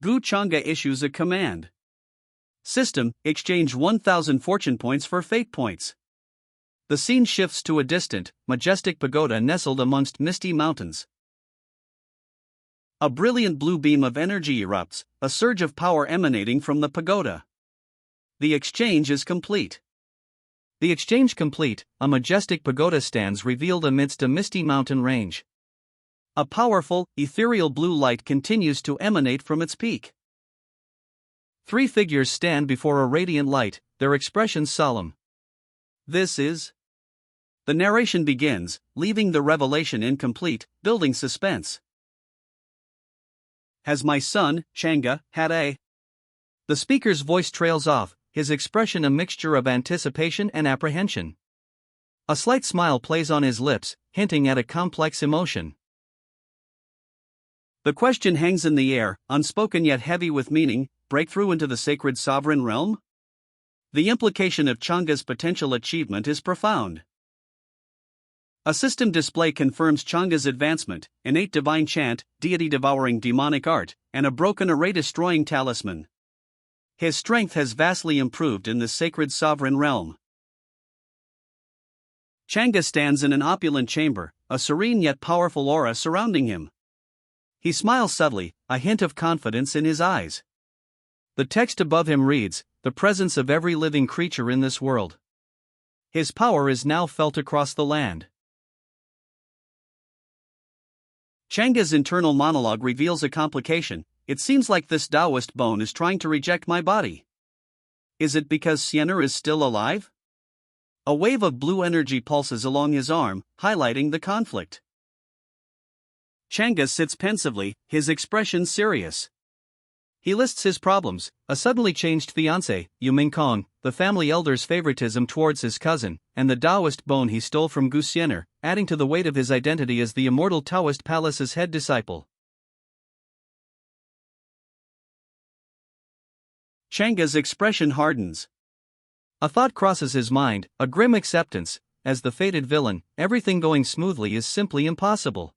Gu Chang'e issues a command. System, exchange 1,000 fortune points for fate points. The scene shifts to a distant, majestic pagoda nestled amongst misty mountains. A brilliant blue beam of energy erupts, a surge of power emanating from the pagoda. The exchange is complete. The exchange complete, a majestic pagoda stands revealed amidst a misty mountain range. A powerful, ethereal blue light continues to emanate from its peak. 3 figures stand before a radiant light, their expressions solemn. This is... The narration begins, leaving the revelation incomplete, building suspense. Has my son, Chang'e, had a... The speaker's voice trails off, his expression a mixture of anticipation and apprehension. A slight smile plays on his lips, hinting at a complex emotion. The question hangs in the air, unspoken yet heavy with meaning: breakthrough into the sacred sovereign realm? The implication of Chang'e's potential achievement is profound. A system display confirms Chang'e's advancement: innate divine chant, deity devouring demonic art, and a broken array destroying talisman. His strength has vastly improved in the sacred sovereign realm. Chang'e stands in an opulent chamber, a serene yet powerful aura surrounding him. He smiles subtly, a hint of confidence in his eyes. The text above him reads, "The presence of every living creature in this world." His power is now felt across the land. Chang'e's internal monologue reveals a complication. It seems like this Taoist bone is trying to reject my body. Is it because Xian'er is still alive? A wave of blue energy pulses along his arm, highlighting the conflict. Changa sits pensively, his expression serious. He lists his problems: a suddenly changed fiancé, Yu Mingkong, the family elder's favoritism towards his cousin, and the Taoist bone he stole from Gu Xianer, adding to the weight of his identity as the immortal Taoist palace's head disciple. Changa's expression hardens. A thought crosses his mind, a grim acceptance. As the fated villain, everything going smoothly is simply impossible.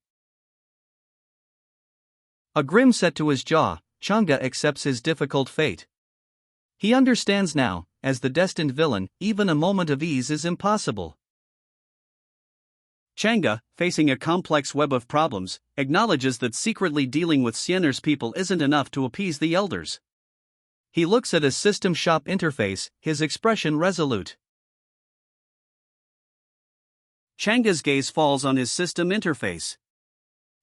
A grim set to his jaw, Changa accepts his difficult fate. He understands now, as the destined villain, even a moment of ease is impossible. Changa, facing a complex web of problems, acknowledges that secretly dealing with Xianer's people isn't enough to appease the elders. He looks at his system shop interface, his expression resolute. Changa's gaze falls on his system interface.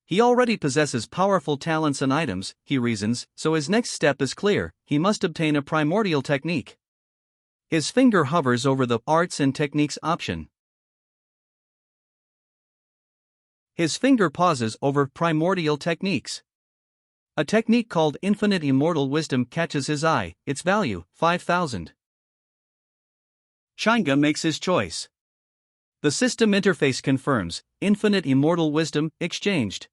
He already possesses powerful talents and items, he reasons, so his next step is clear: he must obtain a primordial technique. His finger hovers over the Arts and Techniques option. His finger pauses over Primordial Techniques. A technique called Infinite Immortal Wisdom catches his eye, its value, 5,000. Changa makes his choice. The system interface confirms: Infinite Immortal Wisdom exchanged.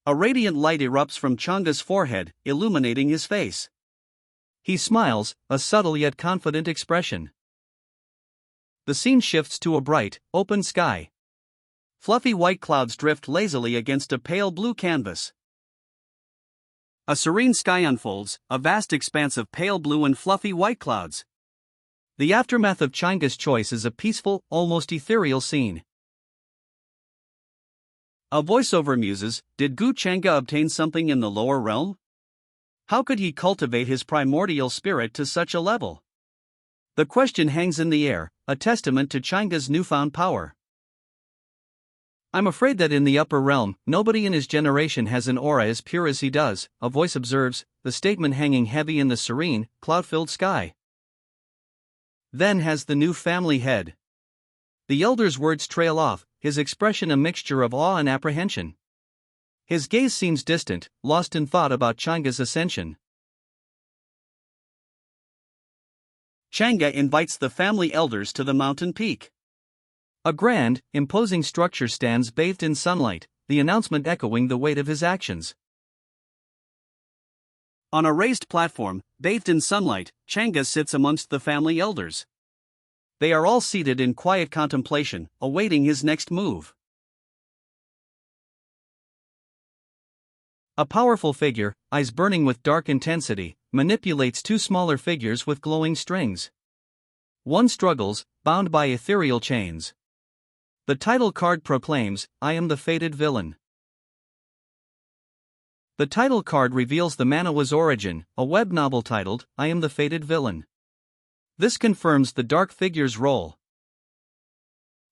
A radiant light erupts from Changa's forehead, illuminating his face. He smiles, a subtle yet confident expression. The scene shifts to a bright, open sky. Fluffy white clouds drift lazily against a pale blue canvas. A serene sky unfolds, a vast expanse of pale blue and fluffy white clouds. The aftermath of Changa's choice is a peaceful, almost ethereal scene. A voiceover muses: did Gu Changa obtain something in the lower realm? How could he cultivate his primordial spirit to such a level? The question hangs in the air, a testament to Changa's newfound power. I'm afraid that in the upper realm, nobody in his generation has an aura as pure as he does, a voice observes, the statement hanging heavy in the serene, cloud-filled sky. Then has the new family head. The elder's words trail off, his expression a mixture of awe and apprehension. His gaze seems distant, lost in thought about Changa's ascension. Changa invites the family elders to the mountain peak. A grand, imposing structure stands bathed in sunlight, the announcement echoing the weight of his actions. On a raised platform, bathed in sunlight, Changa sits amongst the family elders. They are all seated in quiet contemplation, awaiting his next move. A powerful figure, eyes burning with dark intensity, manipulates two smaller figures with glowing strings. One struggles, bound by ethereal chains. The title card proclaims, "I am the fated villain." The title card reveals the manhwa's origin, a web novel titled, "I Am the Fated Villain." This confirms the dark figure's role.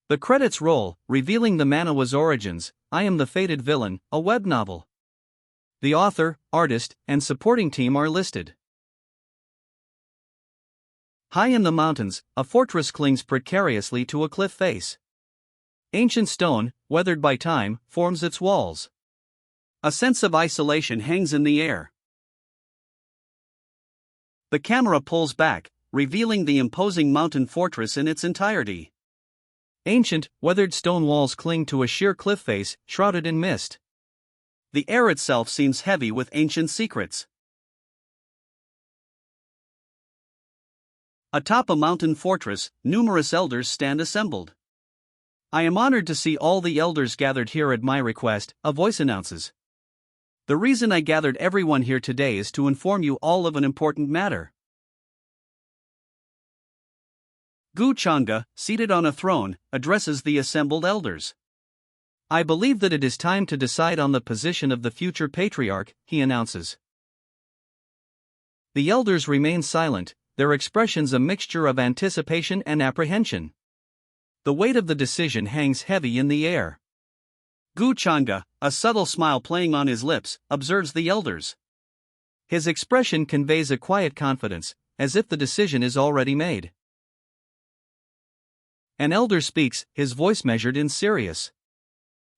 The credits roll, revealing the manhwa's origins, "I Am the Fated Villain," a web novel. The author, artist, and supporting team are listed. High in the mountains, a fortress clings precariously to a cliff face. Ancient stone, weathered by time, forms its walls. A sense of isolation hangs in the air. The camera pulls back, revealing the imposing mountain fortress in its entirety. Ancient, weathered stone walls cling to a sheer cliff face, shrouded in mist. The air itself seems heavy with ancient secrets. Atop a mountain fortress, numerous elders stand assembled. "I am honored to see all the elders gathered here at my request," a voice announces. "The reason I gathered everyone here today is to inform you all of an important matter." Gu Changa, seated on a throne, addresses the assembled elders. "I believe that it is time to decide on the position of the future patriarch," he announces. The elders remain silent, their expressions a mixture of anticipation and apprehension. The weight of the decision hangs heavy in the air. Gu Changa, a subtle smile playing on his lips, observes the elders. His expression conveys a quiet confidence, as if the decision is already made. An elder speaks, his voice measured and serious.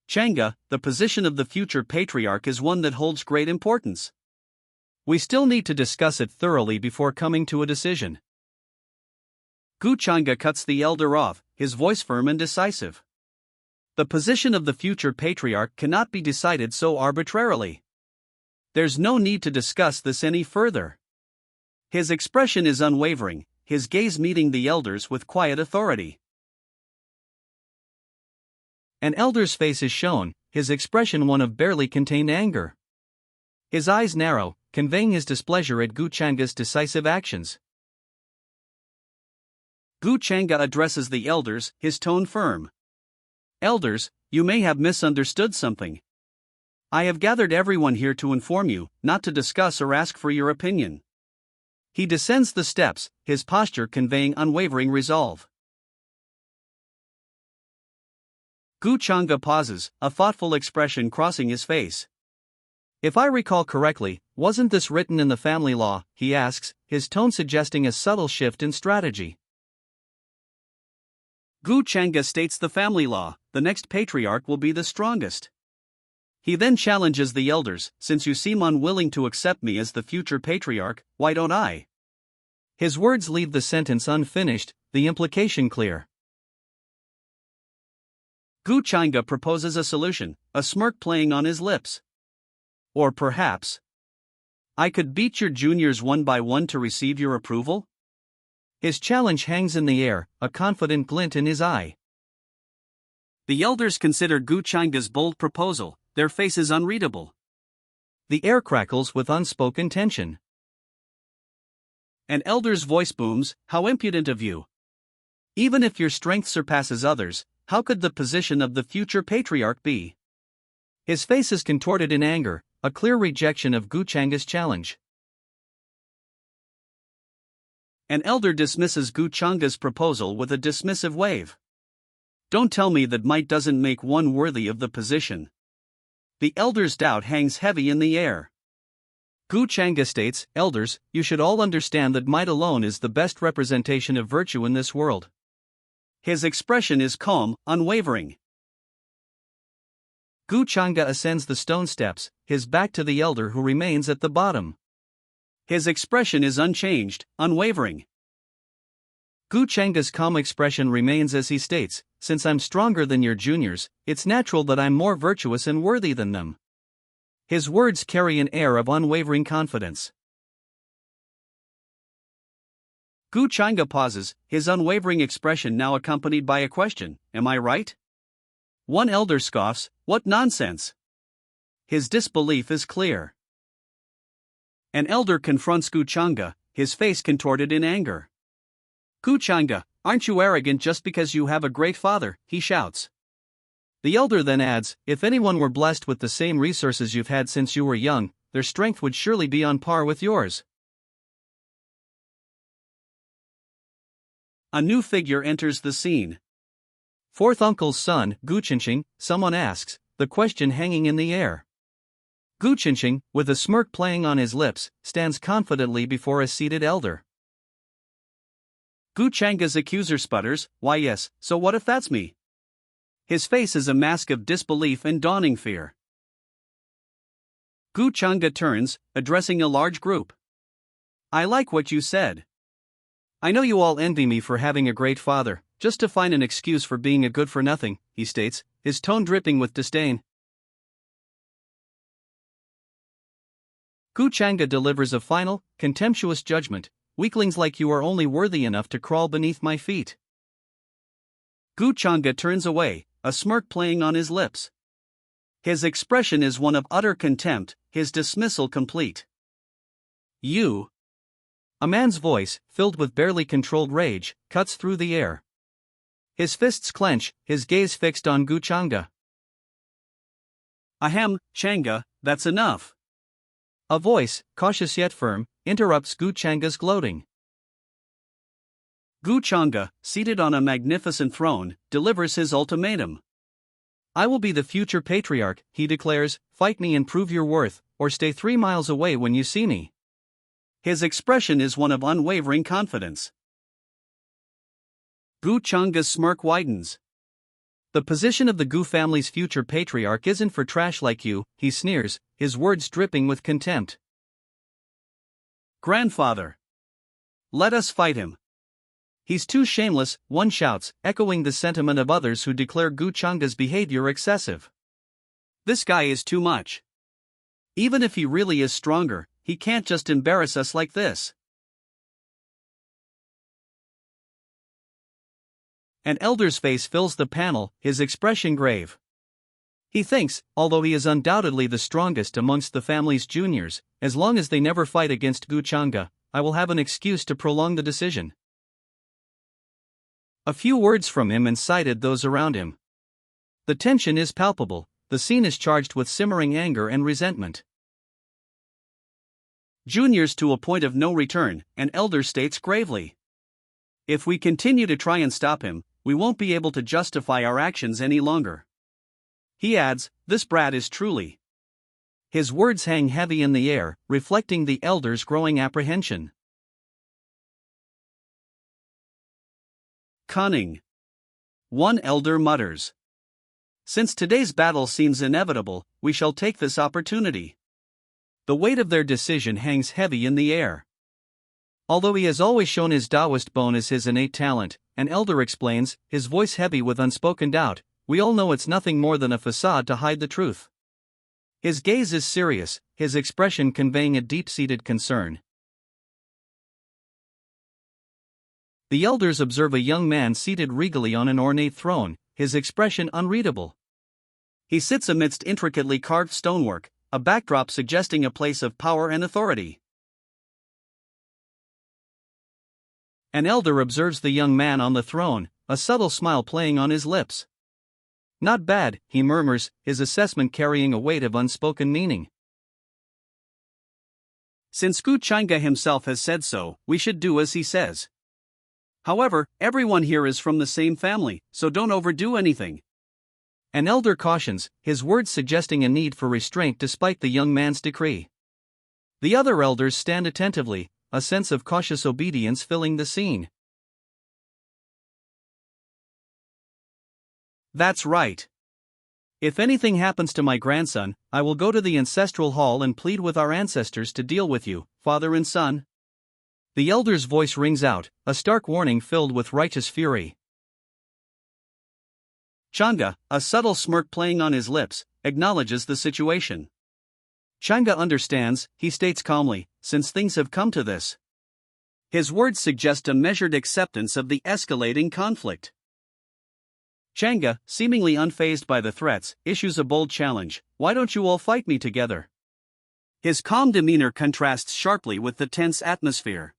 Changa, the position of the future patriarch is one that holds great importance. We still need to discuss it thoroughly before coming to a decision. Gu Changa cuts the elder off, his voice firm and decisive. The position of the future patriarch cannot be decided so arbitrarily. There's no need to discuss this any further. His expression is unwavering, his gaze meeting the elder's with quiet authority. An elder's face is shown, his expression one of barely contained anger. His eyes narrow, conveying his displeasure at Gu Changa's decisive actions. Gu Changa addresses the elders, his tone firm. Elders, you may have misunderstood something. I have gathered everyone here to inform you, not to discuss or ask for your opinion. He descends the steps, his posture conveying unwavering resolve. Gu Changa pauses, a thoughtful expression crossing his face. If I recall correctly, wasn't this written in the family law? He asks, his tone suggesting a subtle shift in strategy. Gu Changa states the family law, the next patriarch will be the strongest. He then challenges the elders, since you seem unwilling to accept me as the future patriarch, why don't I? His words leave the sentence unfinished, the implication clear. Gu Changa proposes a solution, a smirk playing on his lips. Or perhaps, I could beat your juniors one by one to receive your approval? His challenge hangs in the air, a confident glint in his eye. The elders consider Gu Changa's bold proposal, their faces unreadable. The air crackles with unspoken tension. An elder's voice booms, how impudent of you! Even if your strength surpasses others, how could the position of the future patriarch be? His face is contorted in anger, a clear rejection of Gu Changa's challenge. An elder dismisses Gu Changa's proposal with a dismissive wave. Don't tell me that might doesn't make one worthy of the position. The elder's doubt hangs heavy in the air. Gu Changa states, elders, you should all understand that might alone is the best representation of virtue in this world. His expression is calm, unwavering. Gu Changa ascends the stone steps, his back to the elder who remains at the bottom. His expression is unchanged, unwavering. Gu Changa's calm expression remains as he states, since I'm stronger than your juniors, it's natural that I'm more virtuous and worthy than them. His words carry an air of unwavering confidence. Gu Changa pauses, his unwavering expression now accompanied by a question, am I right? One elder scoffs, what nonsense! His disbelief is clear. An elder confronts Gu Changa, his face contorted in anger. Gu Changa, aren't you arrogant just because you have a great father, he shouts. The elder then adds, if anyone were blessed with the same resources you've had since you were young, their strength would surely be on par with yours. A new figure enters the scene. Fourth uncle's son, Gu Chinching, someone asks, the question hanging in the air. Gu Chinching, with a smirk playing on his lips, stands confidently before a seated elder. Gu Changa's accuser sputters, why yes, so what if that's me? His face is a mask of disbelief and dawning fear. Gu Changa turns, addressing a large group. I like what you said. I know you all envy me for having a great father, just to find an excuse for being a good-for-nothing, he states, his tone dripping with disdain. Gu Changa delivers a final, contemptuous judgment, weaklings like you are only worthy enough to crawl beneath my feet. Gu Changa turns away, a smirk playing on his lips. His expression is one of utter contempt, his dismissal complete. You. A man's voice, filled with barely controlled rage, cuts through the air. His fists clench, his gaze fixed on Gu Changa. Ahem, Changa, that's enough. A voice, cautious yet firm, interrupts Gu Changa's gloating. Gu Changa, seated on a magnificent throne, delivers his ultimatum. I will be the future patriarch, he declares, fight me and prove your worth, or stay 3 miles away when you see me. His expression is one of unwavering confidence. Gu Changa's smirk widens. The position of the Gu family's future patriarch isn't for trash like you, he sneers, his words dripping with contempt. Grandfather. Let us fight him. He's too shameless, one shouts, echoing the sentiment of others who declare Gu Changa's behavior excessive. This guy is too much. Even if he really is stronger, he can't just embarrass us like this. An elder's face fills the panel, his expression grave. He thinks, although he is undoubtedly the strongest amongst the family's juniors, as long as they never fight against Gu Changa, I will have an excuse to prolong the decision. A few words from him incited those around him. The tension is palpable, the scene is charged with simmering anger and resentment. Juniors to a point of no return, an elder states gravely. If we continue to try and stop him, we won't be able to justify our actions any longer. He adds, this brat is truly. His words hang heavy in the air, reflecting the elder's growing apprehension. Cunning. One elder mutters. Since today's battle seems inevitable, we shall take this opportunity. The weight of their decision hangs heavy in the air. Although he has always shown his Taoist bone as his innate talent, an elder explains, his voice heavy with unspoken doubt, we all know it's nothing more than a facade to hide the truth. His gaze is serious, his expression conveying a deep-seated concern. The elders observe a young man seated regally on an ornate throne, his expression unreadable. He sits amidst intricately carved stonework, a backdrop suggesting a place of power and authority. An elder observes the young man on the throne, a subtle smile playing on his lips. Not bad, he murmurs, his assessment carrying a weight of unspoken meaning. Since Gu Changa himself has said so, we should do as he says. However, everyone here is from the same family, so don't overdo anything. An elder cautions, his words suggesting a need for restraint despite the young man's decree. The other elders stand attentively, a sense of cautious obedience filling the scene. That's right. If anything happens to my grandson, I will go to the ancestral hall and plead with our ancestors to deal with you, father and son. The elder's voice rings out, a stark warning filled with righteous fury. Changa, a subtle smirk playing on his lips, acknowledges the situation. Changa understands, he states calmly, since things have come to this. His words suggest a measured acceptance of the escalating conflict. Changa, seemingly unfazed by the threats, issues a bold challenge, why don't you all fight me together? His calm demeanor contrasts sharply with the tense atmosphere.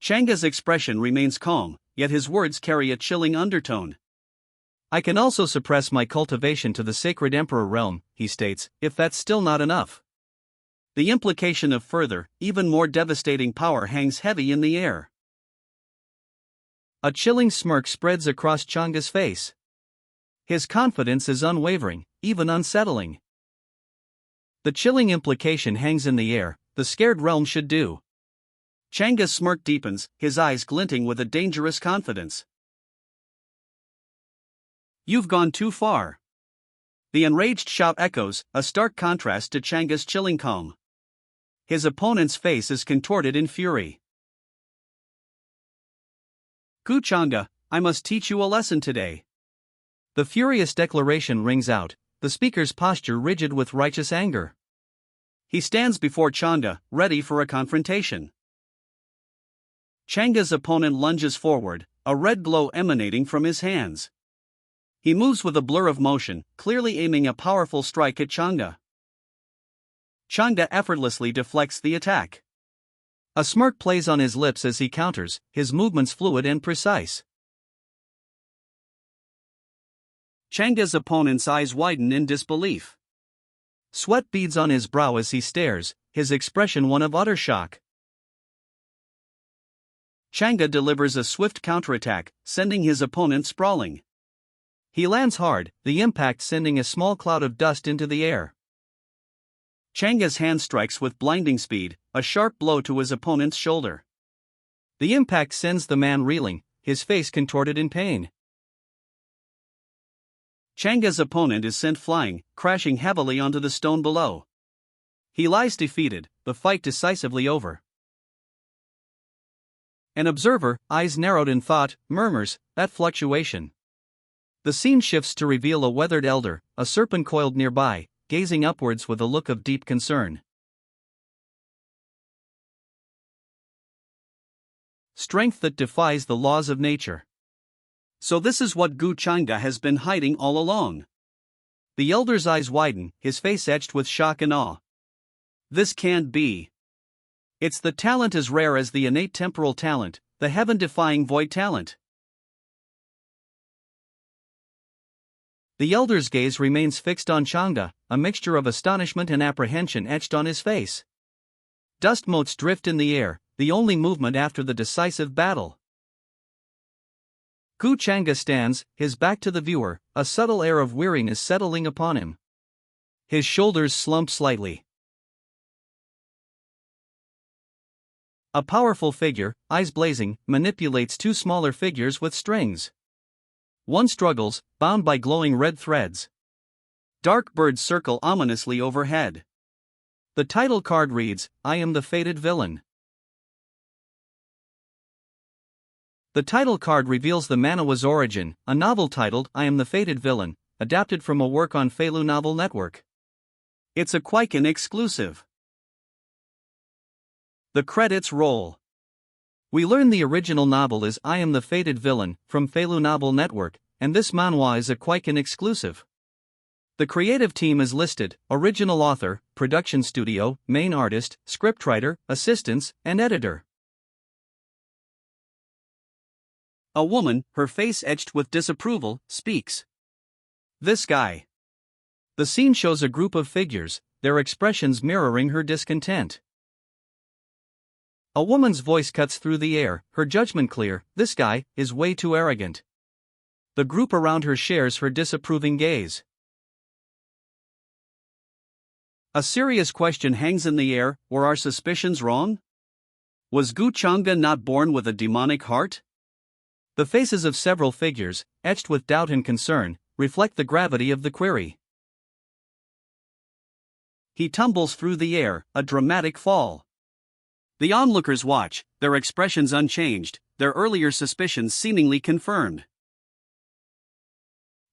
Changa's expression remains calm, yet his words carry a chilling undertone. I can also suppress my cultivation to the sacred emperor realm, he states, if that's still not enough. The implication of further, even more devastating power hangs heavy in the air. A chilling smirk spreads across Changa's face. His confidence is unwavering, even unsettling. The chilling implication hangs in the air, the scared realm should do. Changa's smirk deepens, his eyes glinting with a dangerous confidence. You've gone too far. The enraged shout echoes, a stark contrast to Changa's chilling calm. His opponent's face is contorted in fury. Gu Changa, I must teach you a lesson today. The furious declaration rings out, the speaker's posture rigid with righteous anger. He stands before Changa, ready for a confrontation. Changa's opponent lunges forward, a red glow emanating from his hands. He moves with a blur of motion, clearly aiming a powerful strike at Changa. Changa effortlessly deflects the attack. A smirk plays on his lips as he counters, his movements fluid and precise. Changa's opponent's eyes widen in disbelief. Sweat beads on his brow as he stares, his expression one of utter shock. Changa delivers a swift counterattack, sending his opponent sprawling. He lands hard, the impact sending a small cloud of dust into the air. Changa's hand strikes with blinding speed, a sharp blow to his opponent's shoulder. The impact sends the man reeling, his face contorted in pain. Changa's opponent is sent flying, crashing heavily onto the stone below. He lies defeated, the fight decisively over. An observer, eyes narrowed in thought, murmurs, "That fluctuation." The scene shifts to reveal a weathered elder, a serpent coiled nearby, gazing upwards with a look of deep concern. Strength that defies the laws of nature. So this is what Gu Changa has been hiding all along. The elder's eyes widen, his face etched with shock and awe. This can't be. It's the talent as rare as the innate temporal talent, the heaven-defying void talent. The elder's gaze remains fixed on Changa, a mixture of astonishment and apprehension etched on his face. Dust motes drift in the air, the only movement after the decisive battle. Gu Changa stands, his back to the viewer, a subtle air of weariness settling upon him. His shoulders slump slightly. A powerful figure, eyes blazing, manipulates two smaller figures with strings. One struggles, bound by glowing red threads. Dark birds circle ominously overhead. The title card reads, "I am the fated villain." The title card reveals the manhwa's origin, a novel titled I Am the Fated Villain, adapted from a work on Feilu Novel Network. It's a Kwaiken exclusive. The credits roll. We learn the original novel is I Am the Fated Villain, from Feilu Novel Network, and this manhwa is a Kwaiken exclusive. The creative team is listed: original author, production studio, main artist, scriptwriter, assistants, and editor. A woman, her face etched with disapproval, speaks. "This guy." The scene shows a group of figures, their expressions mirroring her discontent. A woman's voice cuts through the air, her judgment clear: "This guy is way too arrogant." The group around her shares her disapproving gaze. A serious question hangs in the air: were our suspicions wrong? Was Gu Changa not born with a demonic heart? The faces of several figures, etched with doubt and concern, reflect the gravity of the query. He tumbles through the air, a dramatic fall. The onlookers watch, their expressions unchanged, their earlier suspicions seemingly confirmed.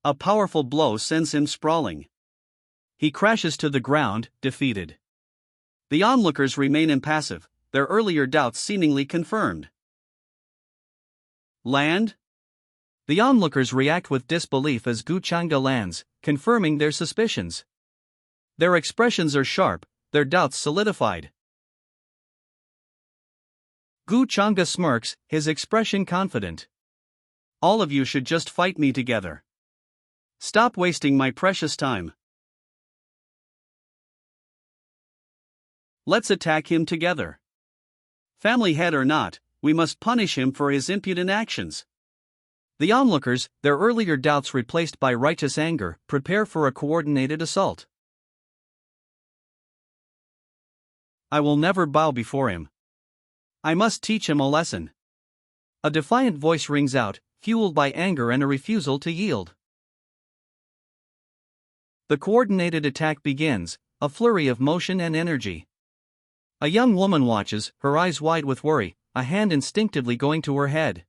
A powerful blow sends him sprawling. He crashes to the ground, defeated. The onlookers remain impassive, their earlier doubts seemingly confirmed. Land? The onlookers react with disbelief as Gu Changa lands, confirming their suspicions. Their expressions are sharp, their doubts solidified. Gu Changa smirks, his expression confident. "All of you should just fight me together. Stop wasting my precious time. Let's attack him together. Family head or not, we must punish him for his impudent actions." The onlookers, their earlier doubts replaced by righteous anger, prepare for a coordinated assault. "I will never bow before him. I must teach him a lesson." A defiant voice rings out, fueled by anger and a refusal to yield. The coordinated attack begins, a flurry of motion and energy. A young woman watches, her eyes wide with worry, a hand instinctively going to her head.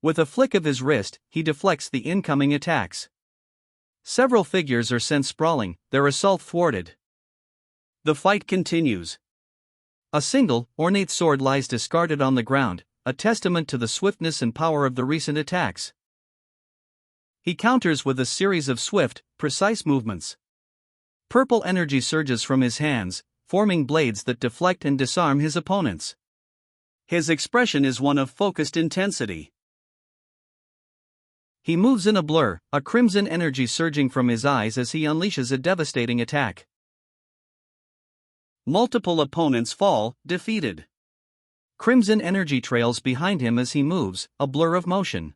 With a flick of his wrist, he deflects the incoming attacks. Several figures are sent sprawling, their assault thwarted. The fight continues. A single, ornate sword lies discarded on the ground, a testament to the swiftness and power of the recent attacks. He counters with a series of swift, precise movements. Purple energy surges from his hands, forming blades that deflect and disarm his opponents. His expression is one of focused intensity. He moves in a blur, a crimson energy surging from his eyes as he unleashes a devastating attack. Multiple opponents fall, defeated. Crimson energy trails behind him as he moves, a blur of motion.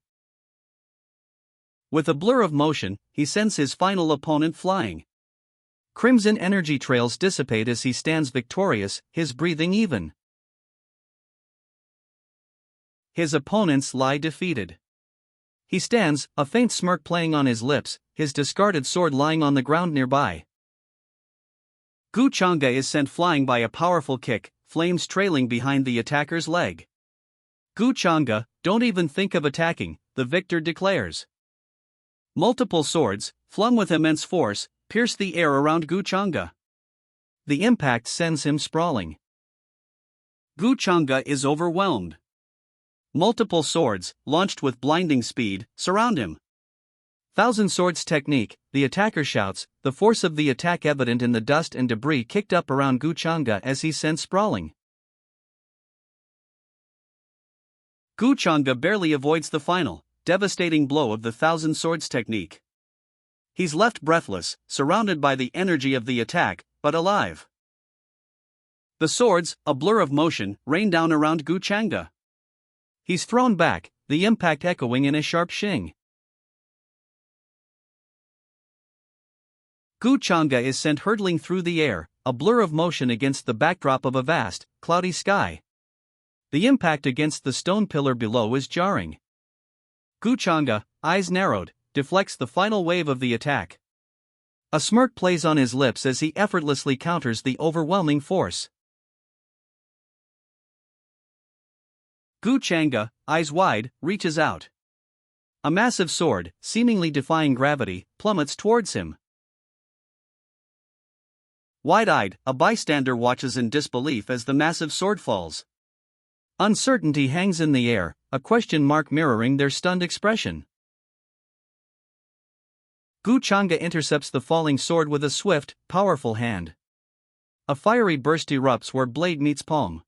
With a blur of motion, he sends his final opponent flying. Crimson energy trails dissipate as he stands victorious, his breathing even. His opponents lie defeated. He stands, a faint smirk playing on his lips, his discarded sword lying on the ground nearby. Gu Chang'e is sent flying by a powerful kick, flames trailing behind the attacker's leg. Gu Chang'e, don't even think of attacking, the victor declares. Multiple swords, flung with immense force, pierce the air around Gu Chang'e. The impact sends him sprawling. Gu Chang'e is overwhelmed. Multiple swords, launched with blinding speed, surround him. Thousand Swords technique, the attacker shouts, the force of the attack evident in the dust and debris kicked up around Gu Chang'e as he's sent sprawling. Gu Chang'e barely avoids the final, devastating blow of the Thousand Swords technique. He's left breathless, surrounded by the energy of the attack, but alive. The swords, a blur of motion, rain down around Gu Chang'e. He's thrown back, the impact echoing in a sharp shing. Gu Chang'e is sent hurtling through the air, a blur of motion against the backdrop of a vast, cloudy sky. The impact against the stone pillar below is jarring. Gu Chang'e, eyes narrowed, deflects the final wave of the attack. A smirk plays on his lips as he effortlessly counters the overwhelming force. Gu Chang'e, eyes wide, reaches out. A massive sword, seemingly defying gravity, plummets towards him. Wide-eyed, a bystander watches in disbelief as the massive sword falls. Uncertainty hangs in the air, a question mark mirroring their stunned expression. Gu Chang'e intercepts the falling sword with a swift, powerful hand. A fiery burst erupts where blade meets palm.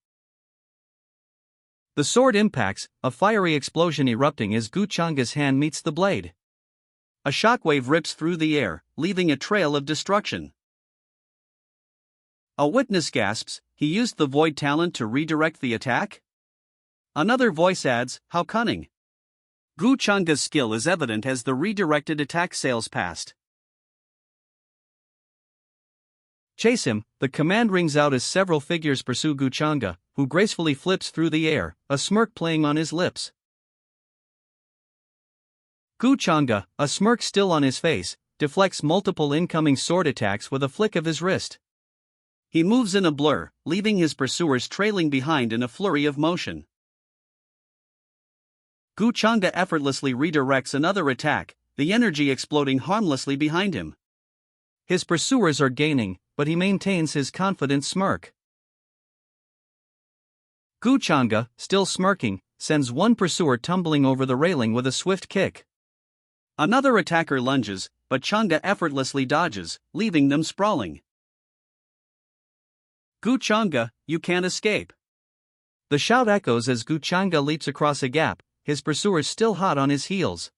The sword impacts, a fiery explosion erupting as Gu Chang'e's hand meets the blade. A shockwave rips through the air, leaving a trail of destruction. A witness gasps, he used the void talent to redirect the attack? Another voice adds, how cunning. Gu Chang'e's skill is evident as the redirected attack sails past. Chase him, the command rings out as several figures pursue Gu Chang'e, who gracefully flips through the air, a smirk playing on his lips. Gu Chang'e, a smirk still on his face, deflects multiple incoming sword attacks with a flick of his wrist. He moves in a blur, leaving his pursuers trailing behind in a flurry of motion. Gu Chang'e effortlessly redirects another attack, the energy exploding harmlessly behind him. His pursuers are gaining, but he maintains his confident smirk. Gu Chang'e, still smirking, sends one pursuer tumbling over the railing with a swift kick. Another attacker lunges, but Chang'e effortlessly dodges, leaving them sprawling. Gu Chang'e, you can't escape. The shout echoes as Gu Chang'e leaps across a gap, his pursuers still hot on his heels.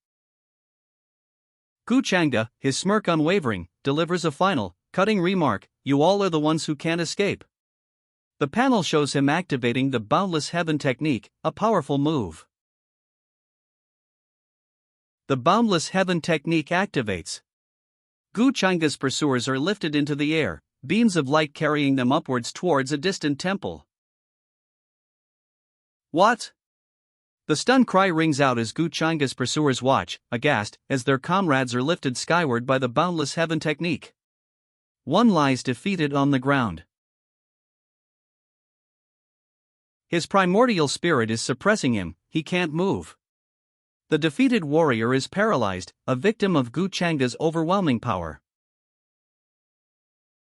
Gu Chang'e, his smirk unwavering, delivers a final, cutting remark, you all are the ones who can't escape. The panel shows him activating the Boundless Heaven technique, a powerful move. The Boundless Heaven technique activates. Gu Chang'e's pursuers are lifted into the air, beams of light carrying them upwards towards a distant temple. What? The stunned cry rings out as Gu Chang'e's pursuers watch, aghast, as their comrades are lifted skyward by the Boundless Heaven technique. One lies defeated on the ground. His primordial spirit is suppressing him, he can't move. The defeated warrior is paralyzed, a victim of Gu Chang'e's overwhelming power.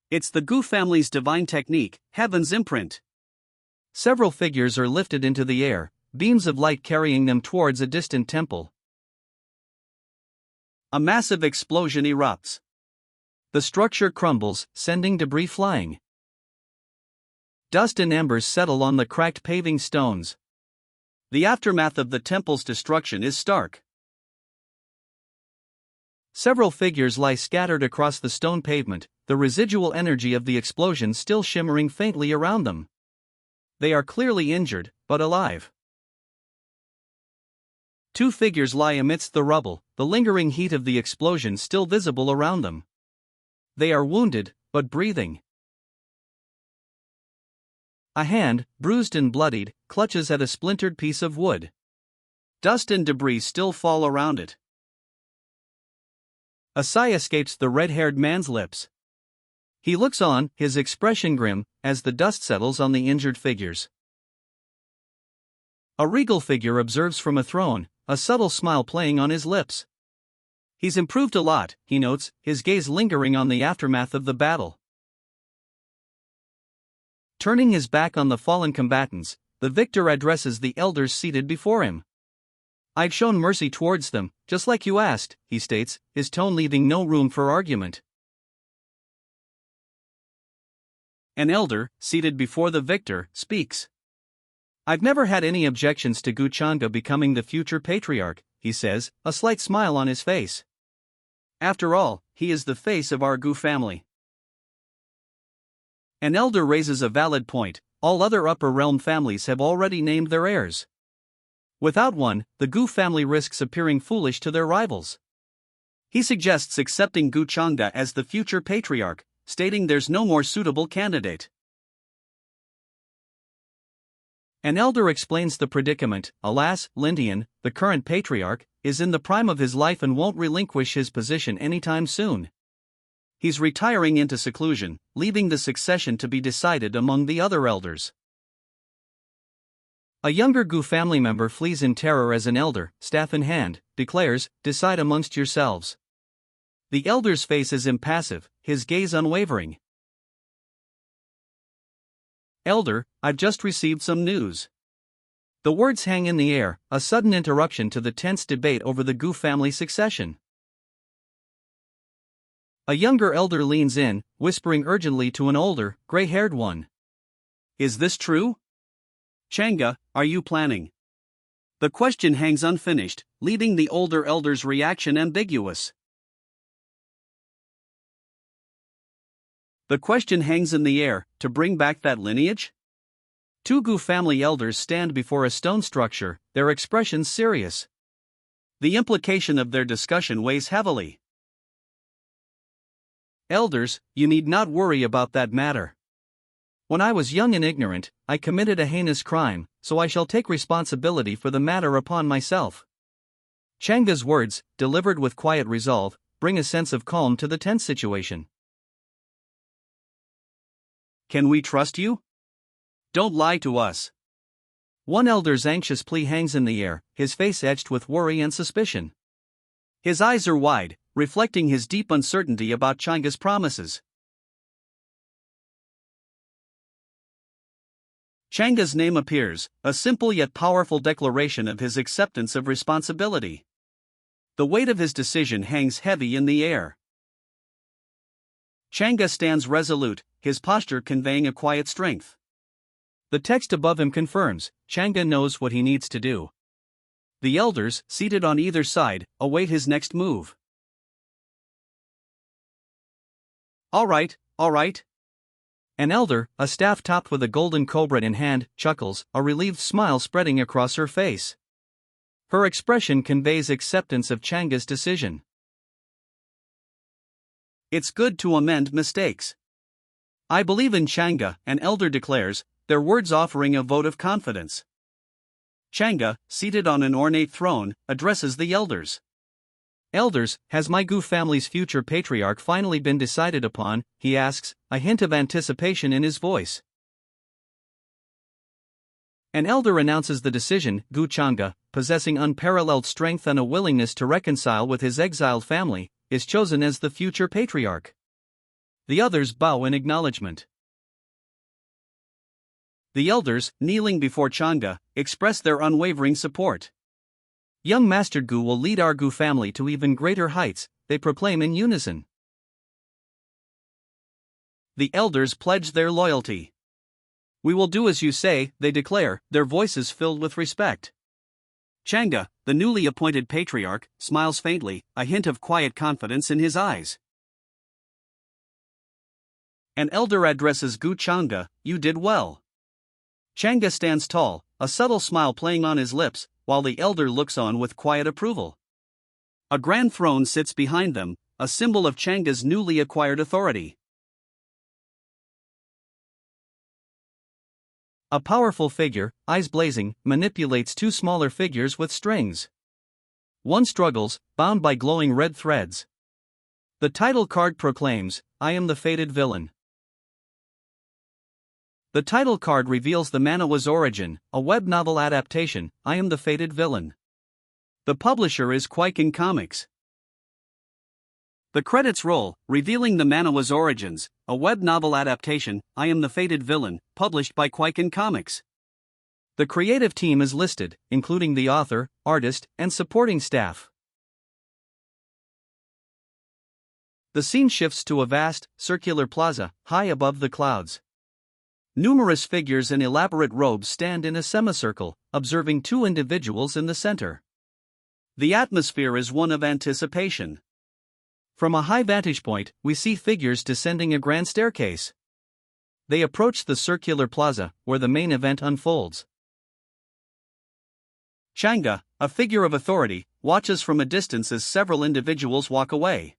It's the Gu family's divine technique, Heaven's imprint. Several figures are lifted into the air, beams of light carrying them towards a distant temple. A massive explosion erupts. The structure crumbles, sending debris flying. Dust and embers settle on the cracked paving stones. The aftermath of the temple's destruction is stark. Several figures lie scattered across the stone pavement, the residual energy of the explosion still shimmering faintly around them. They are clearly injured, but alive. Two figures lie amidst the rubble, the lingering heat of the explosion still visible around them. They are wounded, but breathing. A hand, bruised and bloodied, clutches at a splintered piece of wood. Dust and debris still fall around it. A sigh escapes the red-haired man's lips. He looks on, his expression grim, as the dust settles on the injured figures. A regal figure observes from a throne, a subtle smile playing on his lips. He's improved a lot, he notes, his gaze lingering on the aftermath of the battle. Turning his back on the fallen combatants, the victor addresses the elders seated before him. I've shown mercy towards them, just like you asked, he states, his tone leaving no room for argument. An elder, seated before the victor, speaks. I've never had any objections to Guchanga becoming the future patriarch, he says, a slight smile on his face. After all, he is the face of our Gu family. An elder raises a valid point, all other upper realm families have already named their heirs. Without one, the Gu family risks appearing foolish to their rivals. He suggests accepting Guchanga as the future patriarch, stating there's no more suitable candidate. An elder explains the predicament. Alas, Lindian, the current patriarch, is in the prime of his life and won't relinquish his position anytime soon. He's retiring into seclusion, leaving the succession to be decided among the other elders. A younger Gu family member flees in terror as an elder, staff in hand, declares, "Decide amongst yourselves." The elder's face is impassive, his gaze unwavering. Elder, I've just received some news. The words hang in the air, a sudden interruption to the tense debate over the Gu family succession. A younger elder leans in, whispering urgently to an older, gray-haired one. Is this true? Changa, are you planning? The question hangs unfinished, leaving the older elder's reaction ambiguous. The question hangs in the air, to bring back that lineage? Two Gu family elders stand before a stone structure, their expressions serious. The implication of their discussion weighs heavily. Elders, you need not worry about that matter. When I was young and ignorant, I committed a heinous crime, so I shall take responsibility for the matter upon myself. Changa's words, delivered with quiet resolve, bring a sense of calm to the tense situation. Can we trust you? Don't lie to us. One elder's anxious plea hangs in the air, his face etched with worry and suspicion. His eyes are wide, reflecting his deep uncertainty about Changa's promises. Changa's name appears, a simple yet powerful declaration of his acceptance of responsibility. The weight of his decision hangs heavy in the air. Changa stands resolute, his posture conveying a quiet strength. The text above him confirms, Changa knows what he needs to do. The elders, seated on either side, await his next move. All right. An elder, a staff topped with a golden cobra in hand, chuckles, a relieved smile spreading across her face. Her expression conveys acceptance of Changa's decision. It's good to amend mistakes. I believe in Changa, an elder declares, their words offering a vote of confidence. Changa, seated on an ornate throne, addresses the elders. Elders, has my Gu family's future patriarch finally been decided upon? He asks, a hint of anticipation in his voice. An elder announces the decision. Guchanga, possessing unparalleled strength and a willingness to reconcile with his exiled family, is chosen as the future patriarch. The others bow in acknowledgement. The elders, kneeling before Changa, express their unwavering support. Young Master Gu will lead our Gu family to even greater heights, they proclaim in unison. The elders pledge their loyalty. We will do as you say, they declare, their voices filled with respect. Changa, the newly appointed patriarch, smiles faintly, a hint of quiet confidence in his eyes. An elder addresses Guchanga, you did well. Changa stands tall, a subtle smile playing on his lips, while the elder looks on with quiet approval. A grand throne sits behind them, a symbol of Changa's newly acquired authority. A powerful figure, eyes blazing, manipulates two smaller figures with strings. One struggles, bound by glowing red threads. The title card proclaims, "I am the fated villain." The title card reveals the manhwa's origin, a web novel adaptation, "I am the fated villain." The publisher is Kwaiken Comics. The credits roll, revealing the manhwa's origins, a web novel adaptation, "I am the fated villain," published by Kwaiken Comics. The creative team is listed, including the author, artist, and supporting staff. The scene shifts to a vast, circular plaza, high above the clouds. Numerous figures in elaborate robes stand in a semicircle, observing two individuals in the center. The atmosphere is one of anticipation. From a high vantage point, we see figures descending a grand staircase. They approach the circular plaza, where the main event unfolds. Changa, a figure of authority, watches from a distance as several individuals walk away.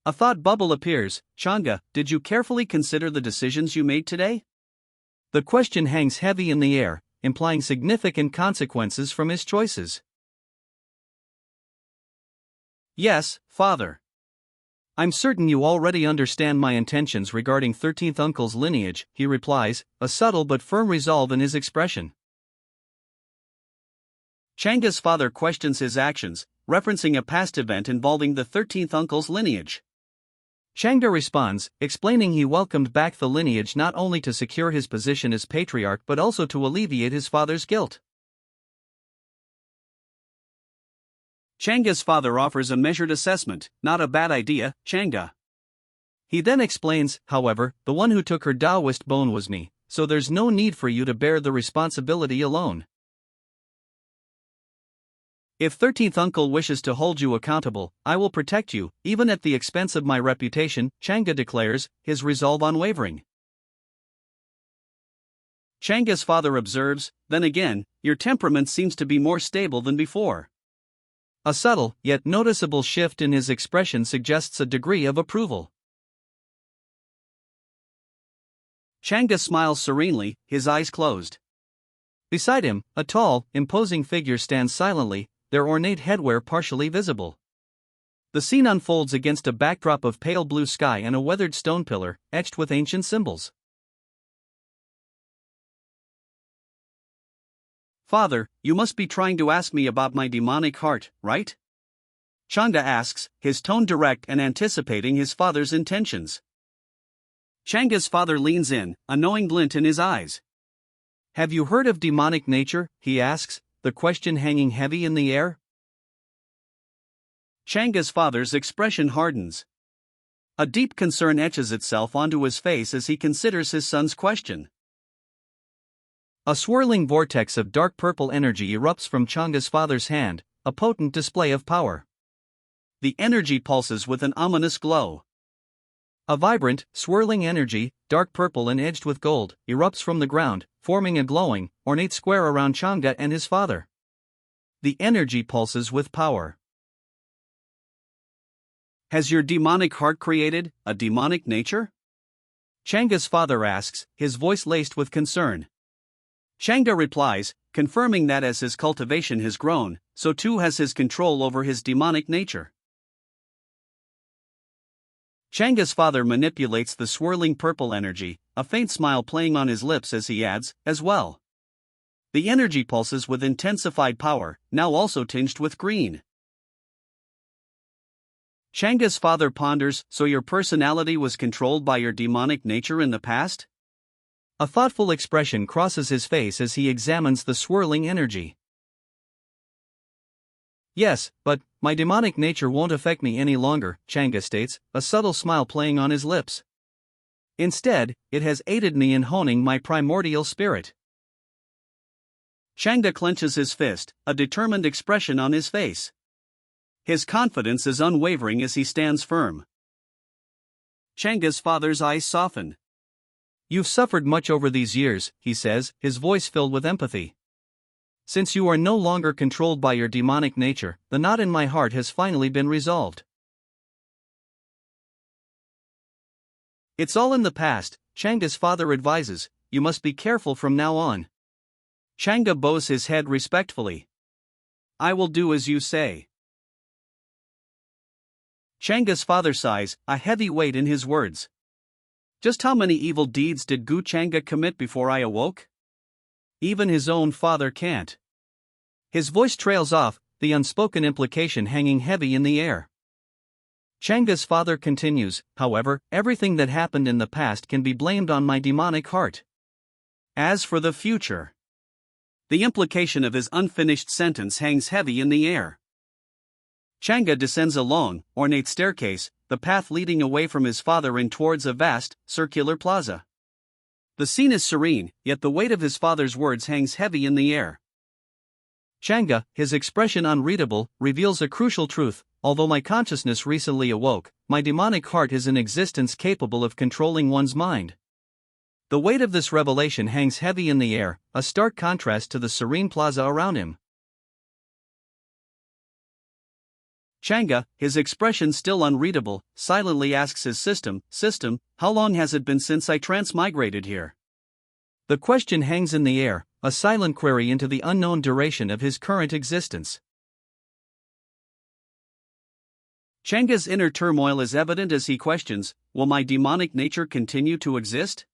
A thought bubble appears. "Changa, did you carefully consider the decisions you made today?" The question hangs heavy in the air, implying significant consequences from his choices. "Yes, Father. I'm certain you already understand my intentions regarding 13th Uncle's lineage," he replies, a subtle but firm resolve in his expression. Changa's father questions his actions, referencing a past event involving the 13th Uncle's lineage. Changa responds, explaining he welcomed back the lineage not only to secure his position as patriarch but also to alleviate his father's guilt. Changa's father offers a measured assessment. "Not a bad idea, Changa." He then explains, "However, the one who took her Taoist bone was me, so there's no need for you to bear the responsibility alone. If 13th Uncle wishes to hold you accountable, I will protect you, even at the expense of my reputation," Changa declares, his resolve unwavering. Changa's father observes, "Then again, your temperament seems to be more stable than before." A subtle, yet noticeable shift in his expression suggests a degree of approval. Changa smiles serenely, his eyes closed. Beside him, a tall, imposing figure stands silently, their ornate headwear partially visible. The scene unfolds against a backdrop of pale blue sky and a weathered stone pillar, etched with ancient symbols. "Father, you must be trying to ask me about my demonic heart, right?" Changa asks, his tone direct and anticipating his father's intentions. Changa's father leans in, a knowing glint in his eyes. "Have you heard of demonic nature?" he asks, the question hanging heavy in the air. Changa's father's expression hardens. A deep concern etches itself onto his face as he considers his son's question. A swirling vortex of dark purple energy erupts from Changa's father's hand, a potent display of power. The energy pulses with an ominous glow. A vibrant, swirling energy, dark purple and edged with gold, erupts from the ground, forming a glowing, ornate square around Changa and his father. The energy pulses with power. "Has your demonic heart created a demonic nature?" Changa's father asks, his voice laced with concern. Changa replies, confirming that as his cultivation has grown, so too has his control over his demonic nature. Changa's father manipulates the swirling purple energy, a faint smile playing on his lips as he adds, "as well." The energy pulses with intensified power, now also tinged with green. Changa's father ponders, "So your personality was controlled by your demonic nature in the past?" A thoughtful expression crosses his face as he examines the swirling energy. "Yes, but my demonic nature won't affect me any longer," Changa states, a subtle smile playing on his lips. "Instead, it has aided me in honing my primordial spirit." Changa clenches his fist, a determined expression on his face. His confidence is unwavering as he stands firm. Changa's father's eyes soften. "You've suffered much over these years," he says, his voice filled with empathy. "Since you are no longer controlled by your demonic nature, the knot in my heart has finally been resolved." "It's all in the past," Changa's father advises. you must be careful from now on. Changa bows his head respectfully. I will do as you say. Changa's father sighs, a heavy weight in his words. Just how many evil deeds did Gu Changa commit before I awoke? Even his own father can't. His voice trails off, the unspoken implication hanging heavy in the air. Changa's father continues, however, everything that happened in the past can be blamed on my demonic heart. As for the future. The implication of his unfinished sentence hangs heavy in the air. Changa descends a long, ornate staircase, the path leading away from his father and towards a vast, circular plaza. The scene is serene, yet the weight of his father's words hangs heavy in the air. Changa, his expression unreadable, reveals a crucial truth. Although my consciousness recently awoke, my demonic heart is an existence capable of controlling one's mind. The weight of this revelation hangs heavy in the air, a stark contrast to the serene plaza around him. Changa, his expression still unreadable, silently asks his system, how long has it been since I transmigrated here? The question hangs in the air, a silent query into the unknown duration of his current existence. Changa's inner turmoil is evident as he questions, will my demonic nature continue to exist?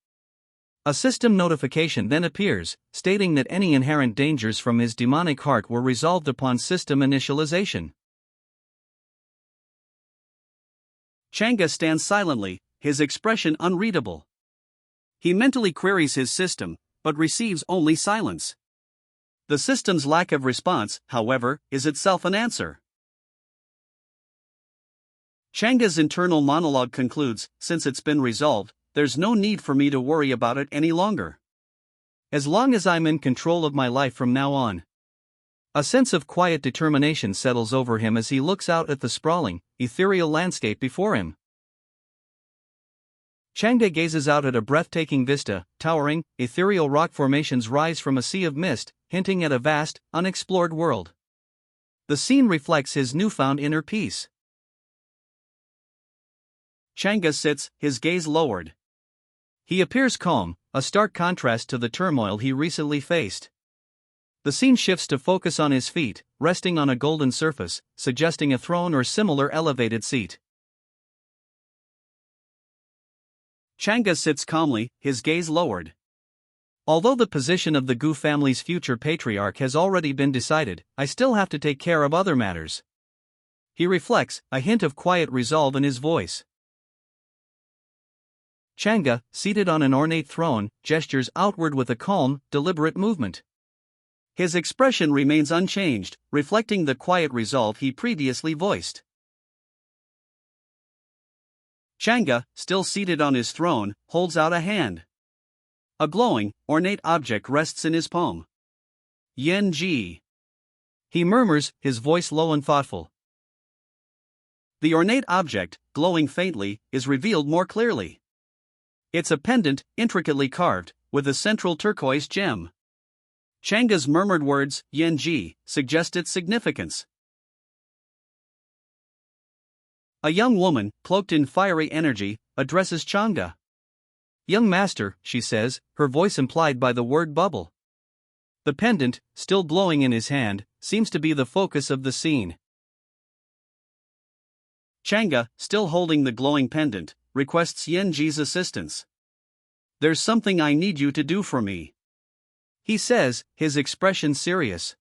A system notification then appears, stating that any inherent dangers from his demonic heart were resolved upon system initialization. Changa stands silently, his expression unreadable. He mentally queries his system, but receives only silence. The system's lack of response, however, is itself an answer. Changa's internal monologue concludes, since it's been resolved, there's no need for me to worry about it any longer. As long as I'm in control of my life from now on. A sense of quiet determination settles over him as he looks out at the sprawling, ethereal landscape before him. Changa gazes out at a breathtaking vista, towering, ethereal rock formations rise from a sea of mist, hinting at a vast, unexplored world. The scene reflects his newfound inner peace. Changa sits, his gaze lowered. He appears calm, a stark contrast to the turmoil he recently faced. The scene shifts to focus on his feet, resting on a golden surface, suggesting a throne or similar elevated seat. Changa sits calmly, his gaze lowered. Although the position of the Gu family's future patriarch has already been decided, I still have to take care of other matters. He reflects, a hint of quiet resolve in his voice. Changa, seated on an ornate throne, gestures outward with a calm, deliberate movement. His expression remains unchanged, reflecting the quiet resolve he previously voiced. Changa, still seated on his throne, holds out a hand. A glowing, ornate object rests in his palm. Yen-ji. He murmurs, his voice low and thoughtful. The ornate object, glowing faintly, is revealed more clearly. It's a pendant, intricately carved, with a central turquoise gem. Changa's murmured words, Yen-ji, suggest its significance. A young woman, cloaked in fiery energy, addresses Changa. Young master, she says, her voice implied by the word bubble. The pendant, still glowing in his hand, seems to be the focus of the scene. Changa, still holding the glowing pendant, requests Yen-ji's assistance. There's something I need you to do for me. He says, his expression serious.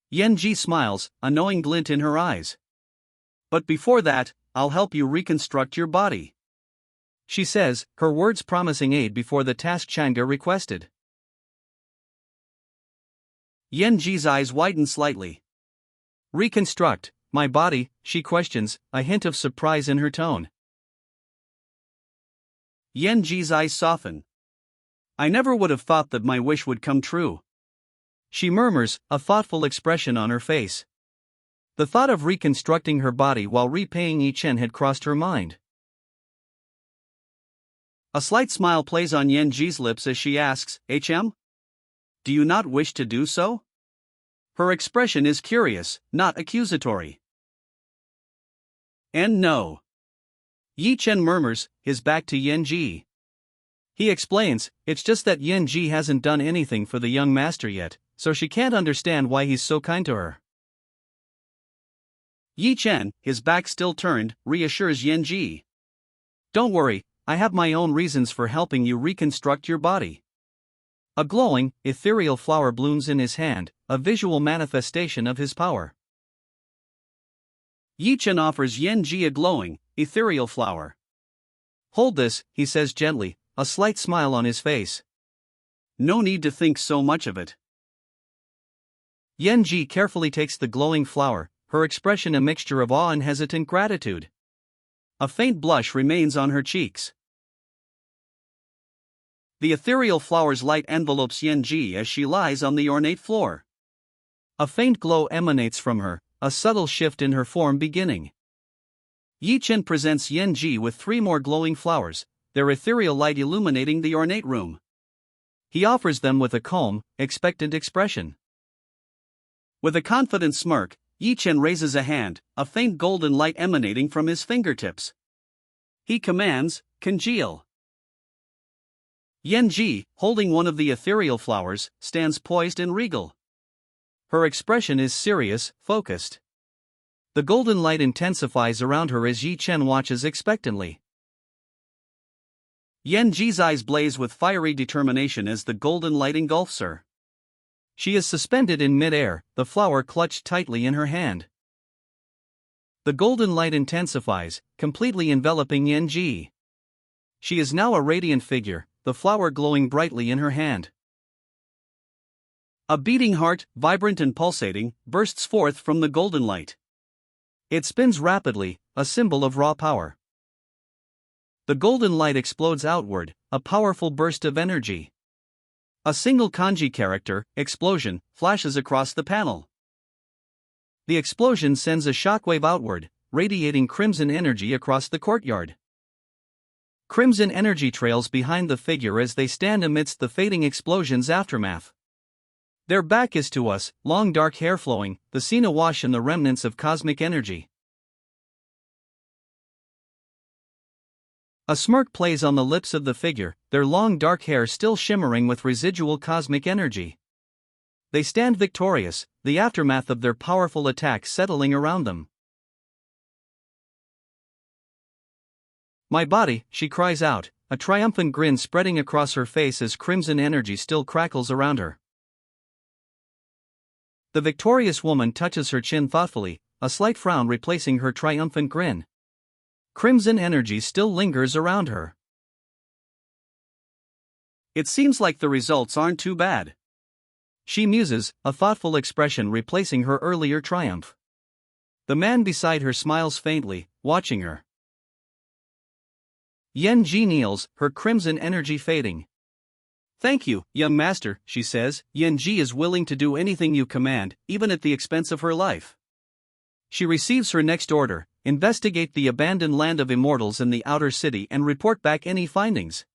Yen-ji smiles, a knowing glint in her eyes. But before that, I'll help you reconstruct your body. She says, her words promising aid before the task Changa requested. Yen-ji's eyes widen slightly. Reconstruct my body, she questions, a hint of surprise in her tone. Yen-ji's eyes soften. I never would have thought that my wish would come true. She murmurs, a thoughtful expression on her face. The thought of reconstructing her body while repaying each yen had crossed her mind. A slight smile plays on Yen-ji's lips as she asks, "HM? Do you not wish to do so?" Her expression is curious, not accusatory. And no. Yi Chen murmurs, his back to Yen-ji. He explains, it's just that Yen-ji hasn't done anything for the young master yet, so she can't understand why he's so kind to her. Yi-chen, his back still turned, reassures Yen-ji. Don't worry, I have my own reasons for helping you reconstruct your body. A glowing, ethereal flower blooms in his hand, a visual manifestation of his power. Yi-chen offers Yen-ji a glowing, ethereal flower. Hold this, he says gently, a slight smile on his face. No need to think so much of it. Yen-ji carefully takes the glowing flower, her expression a mixture of awe and hesitant gratitude. A faint blush remains on her cheeks. The ethereal flower's light envelopes Yen-ji as she lies on the ornate floor. A faint glow emanates from her, a subtle shift in her form beginning. Yi-chen presents Yen-ji with 3 more glowing flowers, their ethereal light illuminating the ornate room. He offers them with a calm, expectant expression. With a confident smirk, Yi-chen raises a hand, a faint golden light emanating from his fingertips. He commands, "Congeal." Yen-ji, holding one of the ethereal flowers, stands poised and regal. Her expression is serious, focused. The golden light intensifies around her as Yi-chen watches expectantly. Yen-ji's eyes blaze with fiery determination as the golden light engulfs her. She is suspended in mid-air, the flower clutched tightly in her hand. The golden light intensifies, completely enveloping Yen-ji. She is now a radiant figure, the flower glowing brightly in her hand. A beating heart, vibrant and pulsating, bursts forth from the golden light. It spins rapidly, a symbol of raw power. The golden light explodes outward, a powerful burst of energy. A single kanji character, explosion, flashes across the panel. The explosion sends a shockwave outward, radiating crimson energy across the courtyard. Crimson energy trails behind the figure as they stand amidst the fading explosion's aftermath. Their back is to us, long dark hair flowing, the scene awash in the remnants of cosmic energy. A smirk plays on the lips of the figure, their long dark hair still shimmering with residual cosmic energy. They stand victorious, the aftermath of their powerful attack settling around them. My body, she cries out, a triumphant grin spreading across her face as crimson energy still crackles around her. The victorious woman touches her chin thoughtfully, a slight frown replacing her triumphant grin. Crimson energy still lingers around her. It seems like the results aren't too bad. She muses, a thoughtful expression replacing her earlier triumph. The man beside her smiles faintly, watching her. Yen-ji kneels, her crimson energy fading. "Thank you, young master," she says. Yen-ji is willing to do anything you command, even at the expense of her life. She receives her next order: investigate the abandoned land of immortals in the outer city and report back any findings.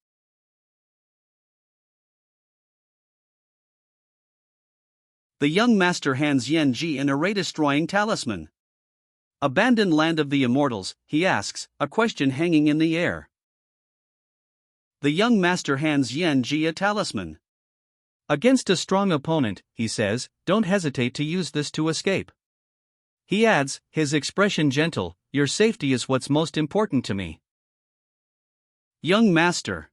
The young master hands Yen-ji an array-destroying talisman. "Abandoned land of the immortals," he asks, a question hanging in the air. The young master hands Yen-ji a talisman. "Against a strong opponent," he says, "don't hesitate to use this to escape." He adds, his expression gentle, "Your safety is what's most important to me." "Young master."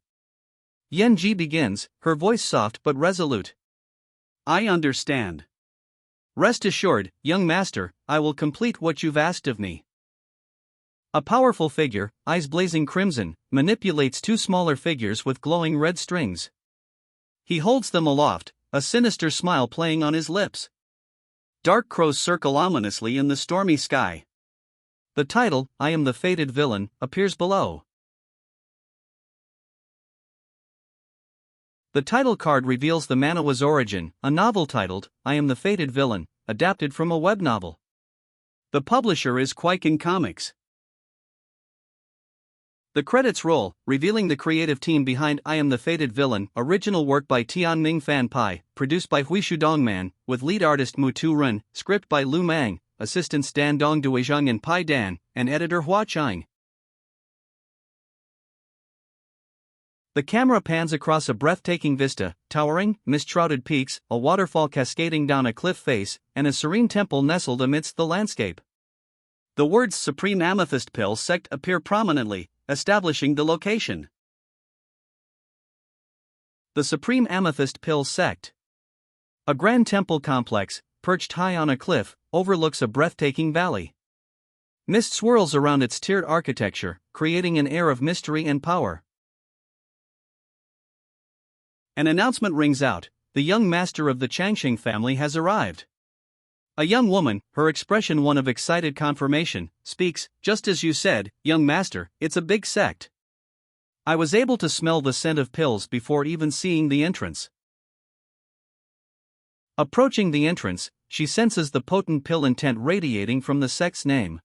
Yen-ji begins, her voice soft but resolute. "I understand. Rest assured, young master, I will complete what you've asked of me." A powerful figure, eyes blazing crimson, manipulates 2 smaller figures with glowing red strings. He holds them aloft, a sinister smile playing on his lips. Dark crows circle ominously in the stormy sky. The title, "I Am the Fated Villain," appears below. The title card reveals the manhwa's origin, a novel titled, "I Am the Fated Villain," adapted from a web novel. The publisher is Kwaiken Comics. The credits roll, revealing the creative team behind I Am the Fated Villain, original work by Tianming Fan Pai, produced by Huishu Dongman, with lead artist Mu Tu Ren, script by Lu Mang, assistants Dan Dong Duizheng and Pai Dan, and editor Hua Chang. The camera pans across a breathtaking vista, towering, mist-shrouded peaks, a waterfall cascading down a cliff face, and a serene temple nestled amidst the landscape. The words Supreme Amethyst Pill Sect appear prominently, establishing the location. The Supreme Amethyst Pill Sect. A grand temple complex, perched high on a cliff, overlooks a breathtaking valley. Mist swirls around its tiered architecture, creating an air of mystery and power. An announcement rings out: the young master of the Changxing family has arrived. A young woman, her expression one of excited confirmation, speaks. "Just as you said, young master, it's a big sect. I was able to smell the scent of pills before even seeing the entrance." Approaching the entrance, she senses the potent pill intent radiating from the sect's name.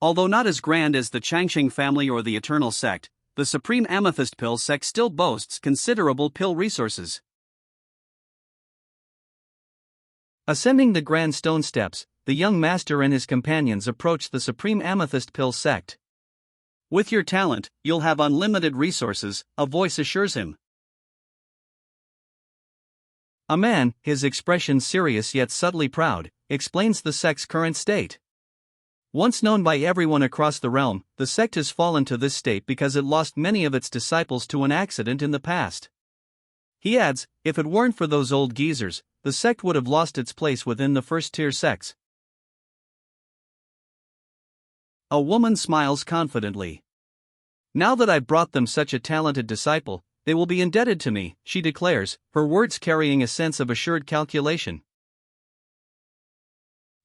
Although not as grand as the Changxing family or the Eternal Sect, the Supreme Amethyst Pill Sect still boasts considerable pill resources. Ascending the grand stone steps, the young master and his companions approach the Supreme Amethyst Pill Sect. "With your talent, you'll have unlimited resources," a voice assures him. A man, his expression serious yet subtly proud, explains the sect's current state. Once known by everyone across the realm, the sect has fallen to this state because it lost many of its disciples to an accident in the past. He adds, if it weren't for those old geezers, the sect would have lost its place within the first-tier sects. A woman smiles confidently. "Now that I've brought them such a talented disciple, they will be indebted to me," she declares, her words carrying a sense of assured calculation.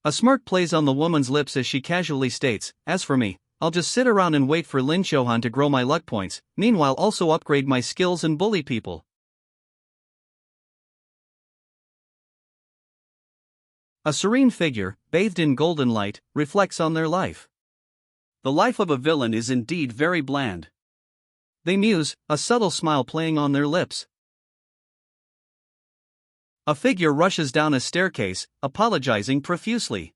A smirk plays on the woman's lips as she casually states, "As for me, I'll just sit around and wait for Lin Xiuhan to grow my luck points, meanwhile also upgrade my skills and bully people." A serene figure, bathed in golden light, reflects on their life. "The life of a villain is indeed very bland," they muse, a subtle smile playing on their lips. A figure rushes down a staircase, apologizing profusely.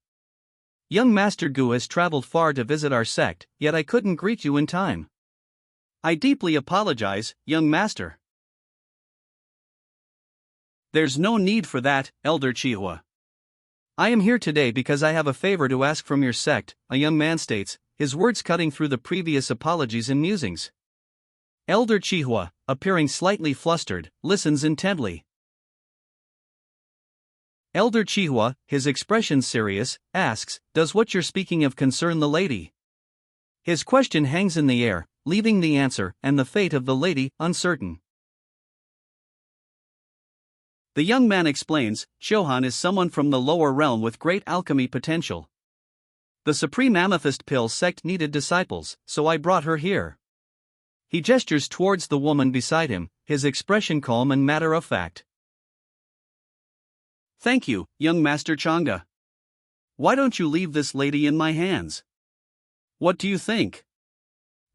"Young Master Gu has traveled far to visit our sect, yet I couldn't greet you in time." "I deeply apologize, young master." "There's no need for that, Elder Chihua." "I am here today because I have a favor to ask from your sect," a young man states, his words cutting through the previous apologies and musings. Elder Chihua, appearing slightly flustered, listens intently. Elder Chihua, his expression serious, asks, "Does what you're speaking of concern the lady?" His question hangs in the air, leaving the answer and the fate of the lady uncertain. The young man explains, "Xiuhan is someone from the lower realm with great alchemy potential. The Supreme Amethyst Pill Sect needed disciples, so I brought her here." He gestures towards the woman beside him, his expression calm and matter-of-fact. "Thank you, young Master Chang'e. Why don't you leave this lady in my hands? What do you think?"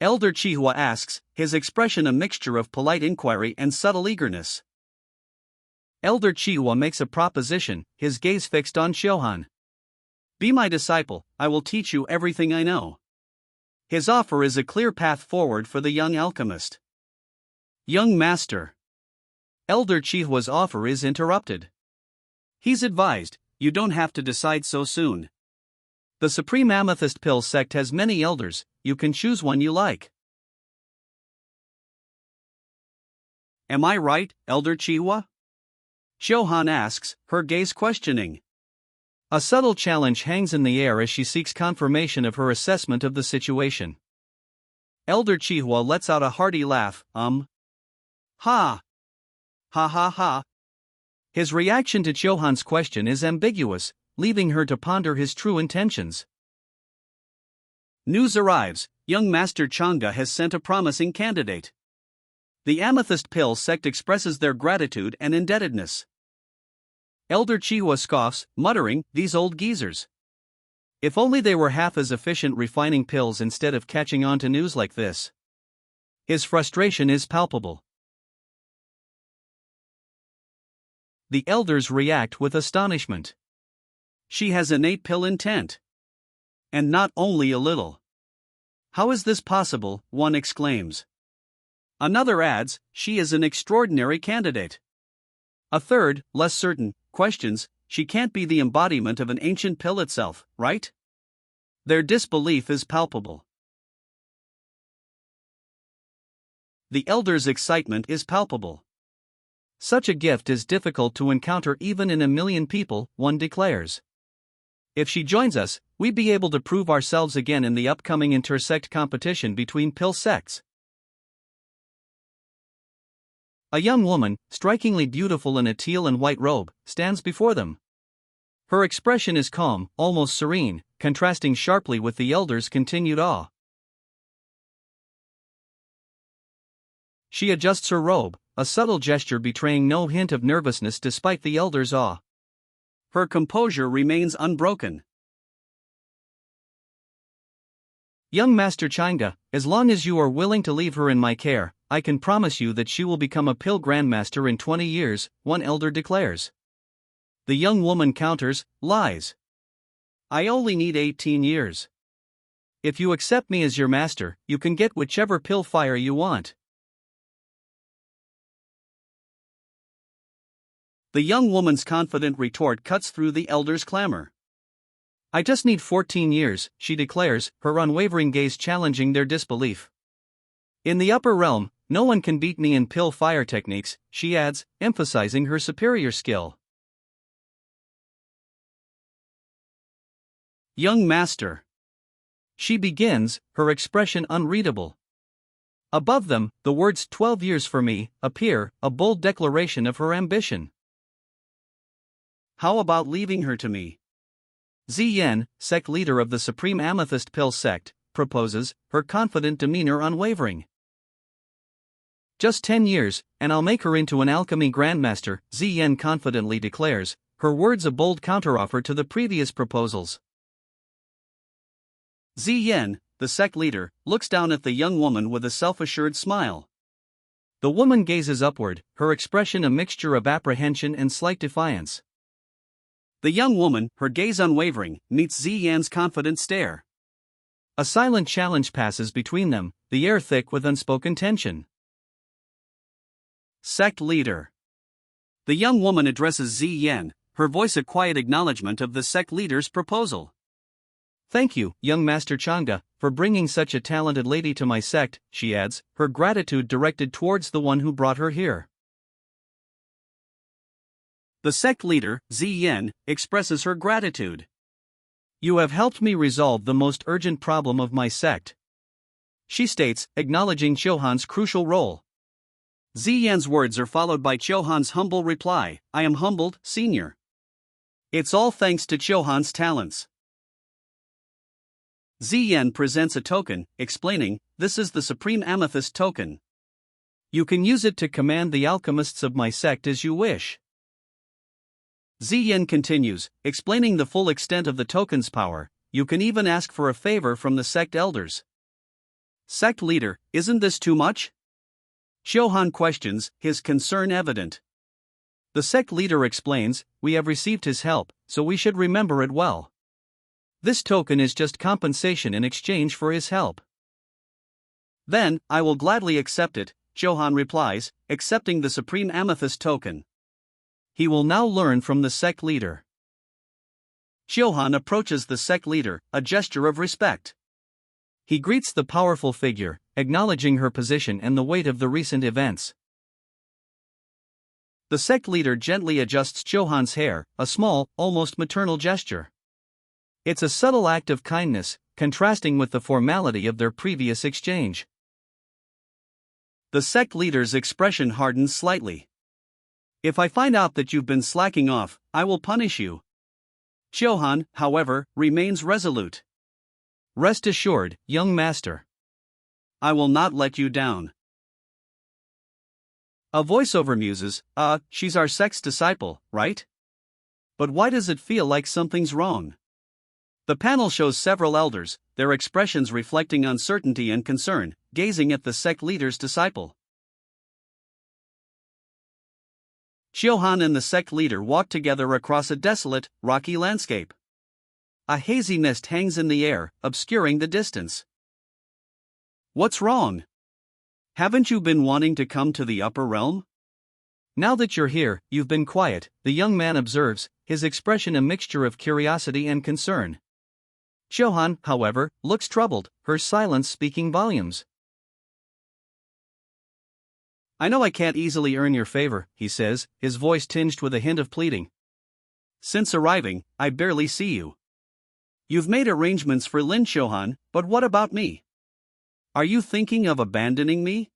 Elder Chihua asks, his expression a mixture of polite inquiry and subtle eagerness. Elder Chihua makes a proposition, his gaze fixed on Xiuhan. "Be my disciple, I will teach you everything I know." His offer is a clear path forward for the young alchemist. "Young master." Elder Chihua's offer is interrupted. He's advised, "You don't have to decide so soon. The Supreme Amethyst Pill Sect has many elders, you can choose one you like." "Am I right, Elder Chihua?" Xiuhan asks, her gaze questioning. A subtle challenge hangs in the air as she seeks confirmation of her assessment of the situation. Elder Chihua lets out a hearty laugh, Ha! Ha ha ha. His reaction to Xiuhan's question is ambiguous, leaving her to ponder his true intentions. News arrives, young Master Chang'e has sent a promising candidate. The Amethyst Pill Sect expresses their gratitude and indebtedness. Elder Chihua scoffs, muttering, "These old geezers. If only they were half as efficient refining pills instead of catching on to news like this." His frustration is palpable. The elders react with astonishment. "She has innate pill intent. And not only a little." "How is this possible?" one exclaims. Another adds, she is an extraordinary candidate. A third, less certain, questions, she can't be the embodiment of an ancient pill itself, right? Their disbelief is palpable. The elder's excitement is palpable. Such a gift is difficult to encounter even in a million people, one declares. If she joins us, we'd be able to prove ourselves again in the upcoming intersect competition between pill sects. A young woman, strikingly beautiful in a teal and white robe, stands before them. Her expression is calm, almost serene, contrasting sharply with the elder's continued awe. She adjusts her robe, a subtle gesture betraying no hint of nervousness despite the elder's awe. Her composure remains unbroken. Young Master Changa, as long as you are willing to leave her in my care, I can promise you that she will become a pill grandmaster in 20 years, one elder declares. The young woman counters, lies. I only need 18 years. If you accept me as your master, you can get whichever pill fire you want. The young woman's confident retort cuts through the elder's clamor. I just need 14 years, she declares, her unwavering gaze challenging their disbelief. In the upper realm, no one can beat me in pill fire techniques, she adds, emphasizing her superior skill. Young master. She begins, her expression unreadable. Above them, the words 12 years for me appear, a bold declaration of her ambition. How about leaving her to me? Ziyen, sect leader of the Supreme Amethyst Pill sect, proposes, her confident demeanor unwavering. Just 10 years, and I'll make her into an alchemy grandmaster, Ziyen confidently declares, her words a bold counteroffer to the previous proposals. Ziyen, the sect leader, looks down at the young woman with a self-assured smile. The woman gazes upward, her expression a mixture of apprehension and slight defiance. The young woman, her gaze unwavering, meets Ziyan's confident stare. A silent challenge passes between them, the air thick with unspoken tension. Sect leader. The young woman addresses Ziyan, her voice a quiet acknowledgement of the sect leader's proposal. Thank you, young Master Changa, for bringing such a talented lady to my sect, she adds, her gratitude directed towards the one who brought her here. The sect leader, Ziyen, expresses her gratitude. You have helped me resolve the most urgent problem of my sect, she states, acknowledging Chohan's crucial role. Ziyan's words are followed by Chohan's humble reply, I am humbled, senior. It's all thanks to Chohan's talents. Ziyen presents a token, explaining, this is the Supreme Amethyst token. You can use it to command the alchemists of my sect as you wish. Ziyen continues, explaining the full extent of the token's power, you can even ask for a favor from the sect elders. Sect leader, isn't this too much? Chohan questions, his concern evident. The sect leader explains, we have received his help, so we should remember it well. This token is just compensation in exchange for his help. Then, I will gladly accept it, Chohan replies, accepting the Supreme Amethyst token. He will now learn from the sect leader. Chohan approaches the sect leader, a gesture of respect. He greets the powerful figure, acknowledging her position and the weight of the recent events. The sect leader gently adjusts Chohan's hair, a small, almost maternal gesture. It's a subtle act of kindness, contrasting with the formality of their previous exchange. The sect leader's expression hardens slightly. If I find out that you've been slacking off, I will punish you. Chohan, however, remains resolute. Rest assured, young master. I will not let you down. A voiceover muses, she's our sect's disciple, right? But why does it feel like something's wrong? The panel shows several elders, their expressions reflecting uncertainty and concern, gazing at the sect leader's disciple. Chohan and the sect leader walk together across a desolate, rocky landscape. A hazy mist hangs in the air, obscuring the distance. What's wrong? Haven't you been wanting to come to the upper realm? Now that you're here, you've been quiet, the young man observes, his expression a mixture of curiosity and concern. Chohan, however, looks troubled, her silence speaking volumes. I know I can't easily earn your favor, he says, his voice tinged with a hint of pleading. Since arriving, I barely see you. You've made arrangements for Lin Chohan, but what about me? Are you thinking of abandoning me?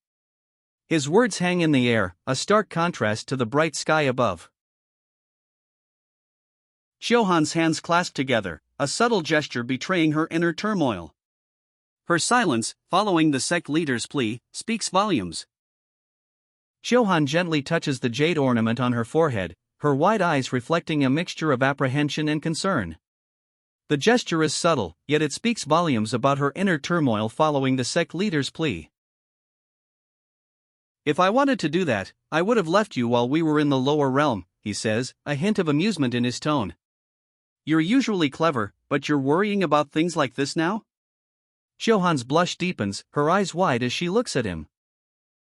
His words hang in the air, a stark contrast to the bright sky above. Chohan's hands clasped together, a subtle gesture betraying her inner turmoil. Her silence, following the sect leader's plea, speaks volumes. Chohan gently touches the jade ornament on her forehead, her wide eyes reflecting a mixture of apprehension and concern. The gesture is subtle, yet it speaks volumes about her inner turmoil following the sect leader's plea. If I wanted to do that, I would have left you while we were in the lower realm, he says, a hint of amusement in his tone. You're usually clever, but you're worrying about things like this now? Chohan's blush deepens, her eyes wide as she looks at him.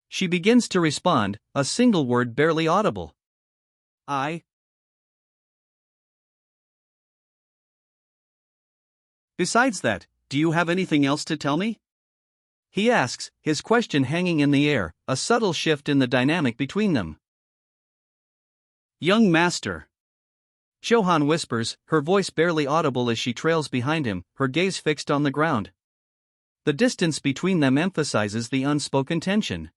She begins to respond, a single word barely audible. Besides that, do you have anything else to tell me? He asks, his question hanging in the air, a subtle shift in the dynamic between them. Young master. Chohan whispers, her voice barely audible as she trails behind him, her gaze fixed on the ground. The distance between them emphasizes the unspoken tension.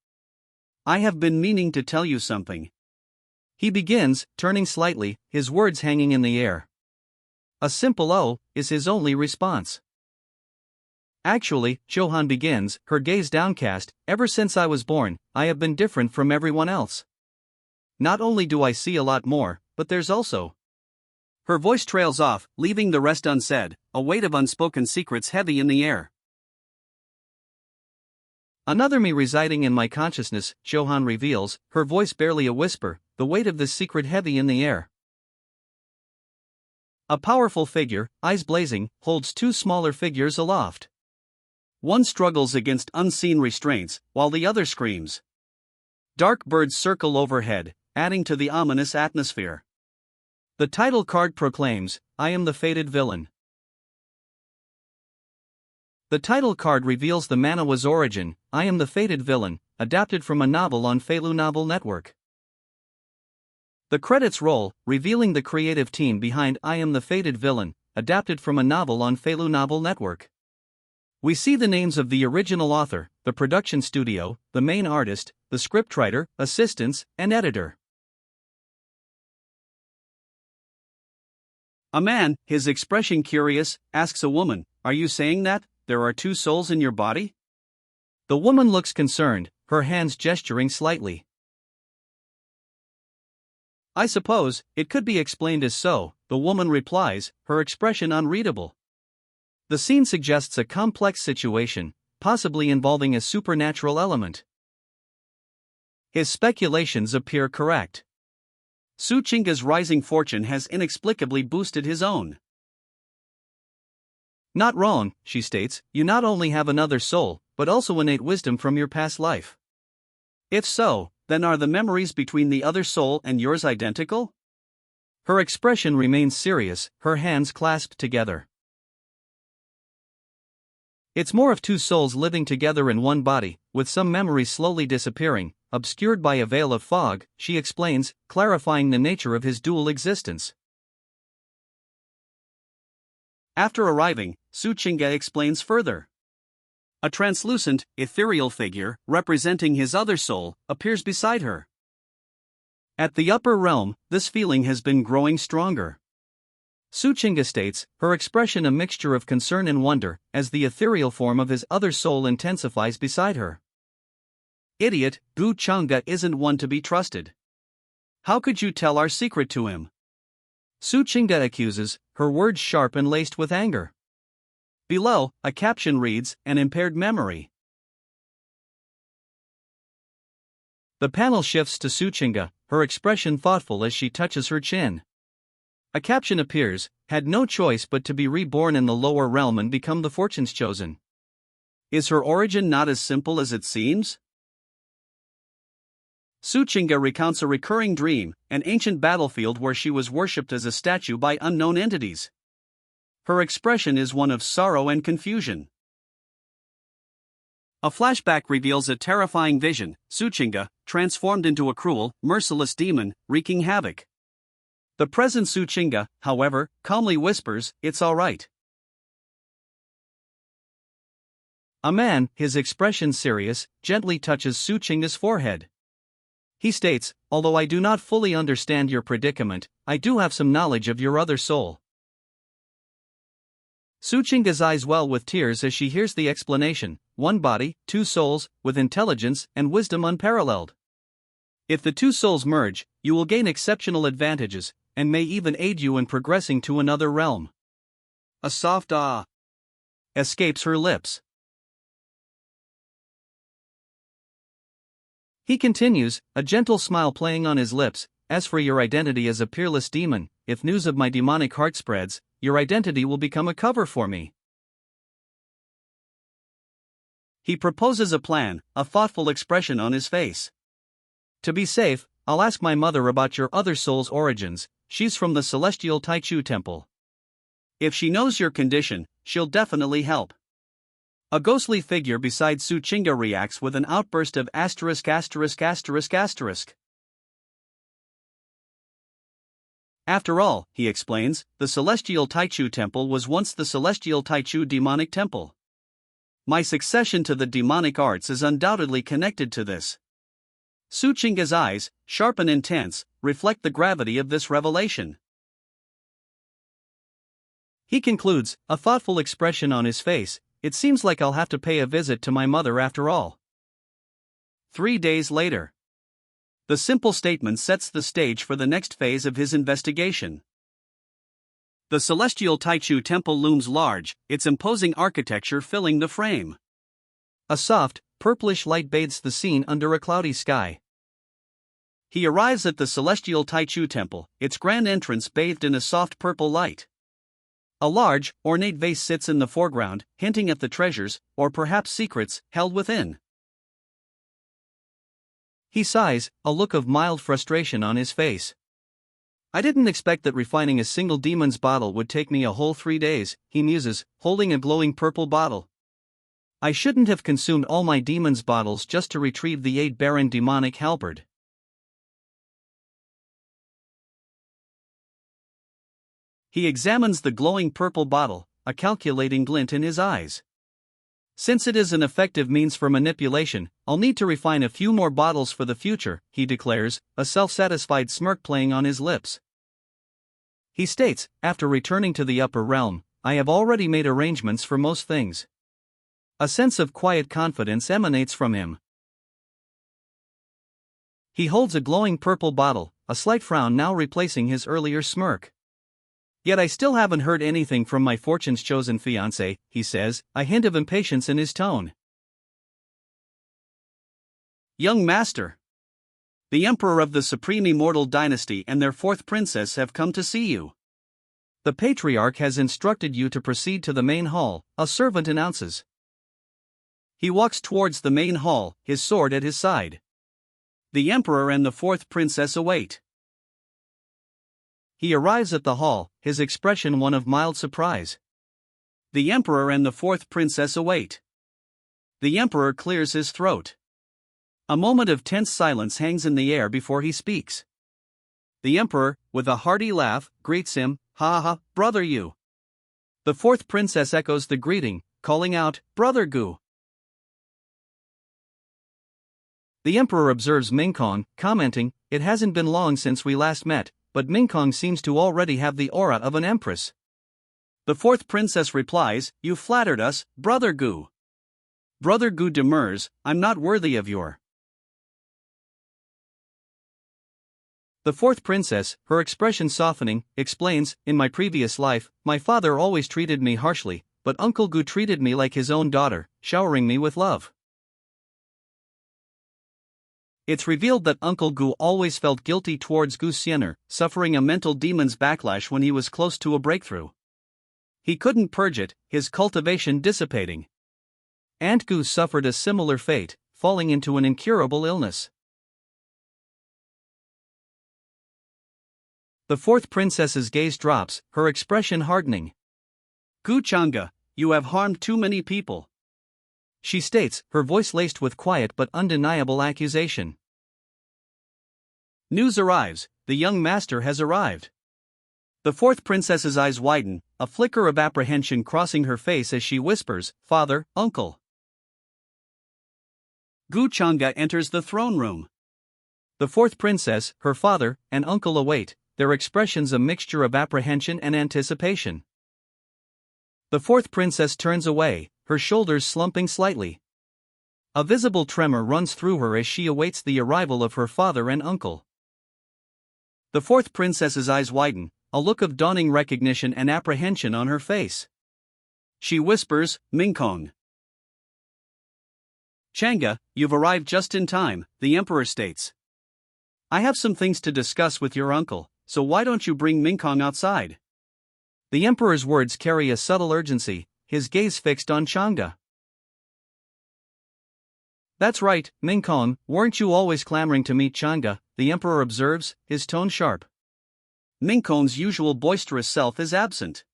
I have been meaning to tell you something. He begins, turning slightly, his words hanging in the air. A simple "oh" is his only response. Actually, Chohan begins, her gaze downcast, ever since I was born, I have been different from everyone else. Not only do I see a lot more, but there's also. Her voice trails off, leaving the rest unsaid, a weight of unspoken secrets heavy in the air. Another me residing in my consciousness, Chohan reveals, her voice barely a whisper, the weight of this secret heavy in the air. A powerful figure, eyes blazing, holds two smaller figures aloft. One struggles against unseen restraints, while the other screams. Dark birds circle overhead, adding to the ominous atmosphere. The title card proclaims, I am the fated villain. The title card reveals the manhwa's origin, I am the fated villain, adapted from a novel on Feilu Novel Network. The credits roll, revealing the creative team behind I am the fated villain, adapted from a novel on Feilu Novel Network. We see the names of the original author, the production studio, the main artist, the scriptwriter, assistants, and editor. A man, his expression curious, asks a woman, "Are you saying that there are two souls in your body?" The woman looks concerned, her hands gesturing slightly. I suppose it could be explained as so, the woman replies, her expression unreadable. The scene suggests a complex situation, possibly involving a supernatural element. His speculations appear correct. Su Chinga's rising fortune has inexplicably boosted his own. Not wrong, she states, you not only have another soul, but also innate wisdom from your past life. If so, then are the memories between the other soul and yours identical? Her expression remains serious, her hands clasped together. It's more of two souls living together in one body, with some memories slowly disappearing, obscured by a veil of fog, she explains, clarifying the nature of his dual existence. After arriving, Su Chinga explains further. A translucent, ethereal figure, representing his other soul, appears beside her. At the upper realm, this feeling has been growing stronger. Su Chinga states, her expression a mixture of concern and wonder, as the ethereal form of his other soul intensifies beside her. Idiot, Gu Changga isn't one to be trusted. How could you tell our secret to him? Su Chinga accuses, her words sharp and laced with anger. Below, a caption reads, an impaired memory. The panel shifts to Su Chinga, her expression thoughtful as she touches her chin. A caption appears, had no choice but to be reborn in the lower realm and become the fortune's chosen. Is her origin not as simple as it seems? Suchinga recounts a recurring dream, an ancient battlefield where she was worshipped as a statue by unknown entities. Her expression is one of sorrow and confusion. A flashback reveals a terrifying vision, Suchinga, transformed into a cruel, merciless demon, wreaking havoc. The present Suchinga, however, calmly whispers, "It's all right." A man, his expression serious, gently touches Suchinga's forehead. He states, "Although I do not fully understand your predicament, I do have some knowledge of your other soul." Suchinga's eyes well with tears as she hears the explanation: one body, two souls, with intelligence and wisdom unparalleled. If the two souls merge, you will gain exceptional advantages, and may even aid you in progressing to another realm. A soft ah escapes her lips. He continues, a gentle smile playing on his lips, "As for your identity as a peerless demon, if news of my demonic heart spreads, your identity will become a cover for me." He proposes a plan, a thoughtful expression on his face. "To be safe, I'll ask my mother about your other soul's origins. She's from the celestial Taichu temple. If she knows your condition, she'll definitely help." A ghostly figure beside Suchinga reacts with an outburst of asterisk asterisk asterisk asterisk. "After all," he explains, "the celestial Taichu temple was once the celestial Taichu demonic temple. My succession to the demonic arts is undoubtedly connected to this." Suchinga's eyes, sharp and intense, reflect the gravity of this revelation. He concludes, a thoughtful expression on his face, "It seems like I'll have to pay a visit to my mother after all." 3 days later. The simple statement sets the stage for the next phase of his investigation. The celestial Taichu temple looms large, its imposing architecture filling the frame. A soft, purplish light bathes the scene under a cloudy sky. He arrives at the celestial Taichu temple, its grand entrance bathed in a soft purple light. A large, ornate vase sits in the foreground, hinting at the treasures, or perhaps secrets, held within. He sighs, a look of mild frustration on his face. "I didn't expect that refining a single demon's bottle would take me a whole 3 days," he muses, holding a glowing purple bottle. "I shouldn't have consumed all my demon's bottles just to retrieve the 8 barren demonic halberd." He examines the glowing purple bottle, a calculating glint in his eyes. "Since it is an effective means for manipulation, I'll need to refine a few more bottles for the future," he declares, a self-satisfied smirk playing on his lips. He states, after returning to the upper realm, "I have already made arrangements for most things." A sense of quiet confidence emanates from him. He holds a glowing purple bottle, a slight frown now replacing his earlier smirk. "Yet I still haven't heard anything from my fortune's chosen fiancé," he says, a hint of impatience in his tone. "Young master, the emperor of the supreme immortal dynasty and their 4th princess have come to see you. The patriarch has instructed you to proceed to the main hall," a servant announces. He walks towards the main hall, his sword at his side. The emperor and the 4th princess await. He arrives at the hall, his expression one of mild surprise. The emperor and the 4th princess await. The emperor clears his throat. A moment of tense silence hangs in the air before he speaks. The emperor, with a hearty laugh, greets him, "Ha ha, brother Yu." The 4th princess echoes the greeting, calling out, "Brother Gu." The emperor observes Mingkong, commenting, "It hasn't been long since we last met, but Mingkong seems to already have the aura of an empress." The 4th princess replies, "You flattered us, brother Gu." Brother Gu demurs, "I'm not worthy of your." The 4th princess, her expression softening, explains, "In my previous life, my father always treated me harshly, but Uncle Gu treated me like his own daughter, showering me with love." It's revealed that Uncle Gu always felt guilty towards Gu Xiener, suffering a mental demon's backlash when he was close to a breakthrough. He couldn't purge it, his cultivation dissipating. Aunt Gu suffered a similar fate, falling into an incurable illness. The fourth princess's gaze drops, her expression hardening. Gu Chang'e, you have harmed too many people, she states, her voice laced with quiet but undeniable accusation. News arrives, the young master has arrived. The fourth princess's eyes widen, a flicker of apprehension crossing her face as she whispers, "Father, uncle." Gu Chang'e enters the throne room. The fourth princess, her father, and uncle await, their expressions a mixture of apprehension and anticipation. The fourth princess turns away, her shoulders slumping slightly. A visible tremor runs through her as she awaits the arrival of her father and uncle. The fourth princess's eyes widen, a look of dawning recognition and apprehension on her face. She whispers, "Mingkong." "Chang'e, you've arrived just in time," the emperor states. "I have some things to discuss with your uncle, so why don't you bring Mingkong outside?" The emperor's words carry a subtle urgency, his gaze fixed on Chang'e. "That's right, Mingkong, weren't you always clamoring to meet Chang'e?" the emperor observes, his tone sharp. Mingkong's usual boisterous self is absent.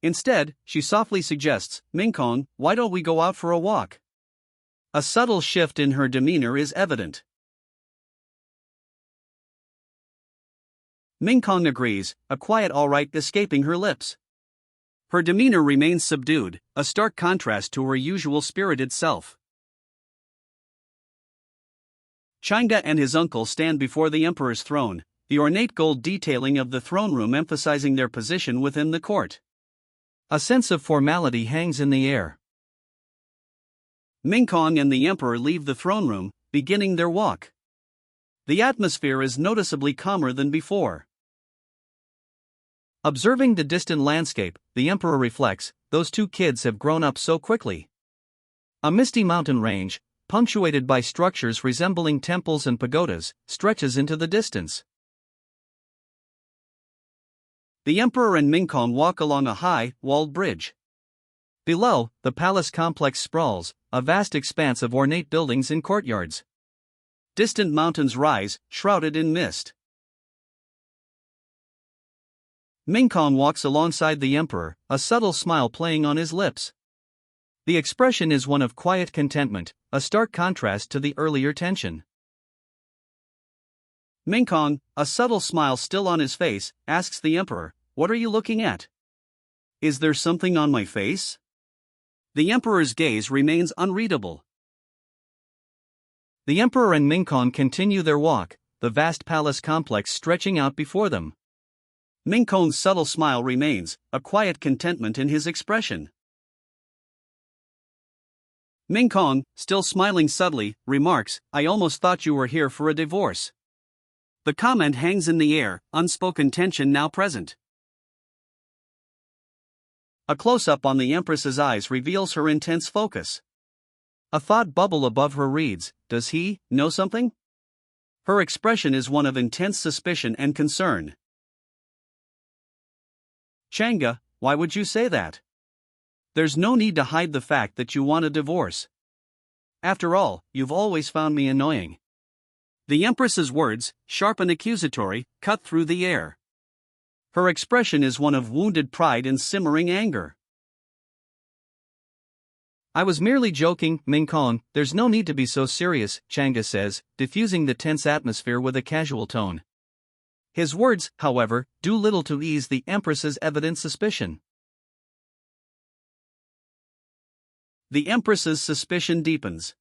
Instead, she softly suggests, "Mingkong, why don't we go out for a walk?" A subtle shift in her demeanor is evident. Mingkong agrees, a quiet "all right" escaping her lips. Her demeanor remains subdued, a stark contrast to her usual spirited self. Chang'e and his uncle stand before the emperor's throne, the ornate gold detailing of the throne room emphasizing their position within the court. A sense of formality hangs in the air. Mingkong and the emperor leave the throne room, beginning their walk. The atmosphere is noticeably calmer than before. Observing the distant landscape, the emperor reflects, those two kids have grown up so quickly. A misty mountain range, punctuated by structures resembling temples and pagodas, stretches into the distance. The emperor and Mingkong walk along a high, walled bridge. Below, the palace complex sprawls, a vast expanse of ornate buildings and courtyards. Distant mountains rise, shrouded in mist. Mingkong walks alongside the emperor, a subtle smile playing on his lips. The expression is one of quiet contentment, a stark contrast to the earlier tension. Mingkong, a subtle smile still on his face, asks the emperor, "What are you looking at? Is there something on my face?" The emperor's gaze remains unreadable. The emperor and Mingkong continue their walk, the vast palace complex stretching out before them. Mingkong's subtle smile remains, a quiet contentment in his expression. Mingkong, still smiling subtly, remarks, "I almost thought you were here for a divorce." The comment hangs in the air, unspoken tension now present. A close-up on the empress's eyes reveals her intense focus. A thought bubble above her reads, "Does he know something?" Her expression is one of intense suspicion and concern. "Chang'e, why would you say that? There's no need to hide the fact that you want a divorce. After all, you've always found me annoying." The empress's words, sharp and accusatory, cut through the air. Her expression is one of wounded pride and simmering anger. "I was merely joking, Mingkong, there's no need to be so serious," Chang'e says, diffusing the tense atmosphere with a casual tone. His words, however, do little to ease the empress's evident suspicion. The empress's suspicion deepens.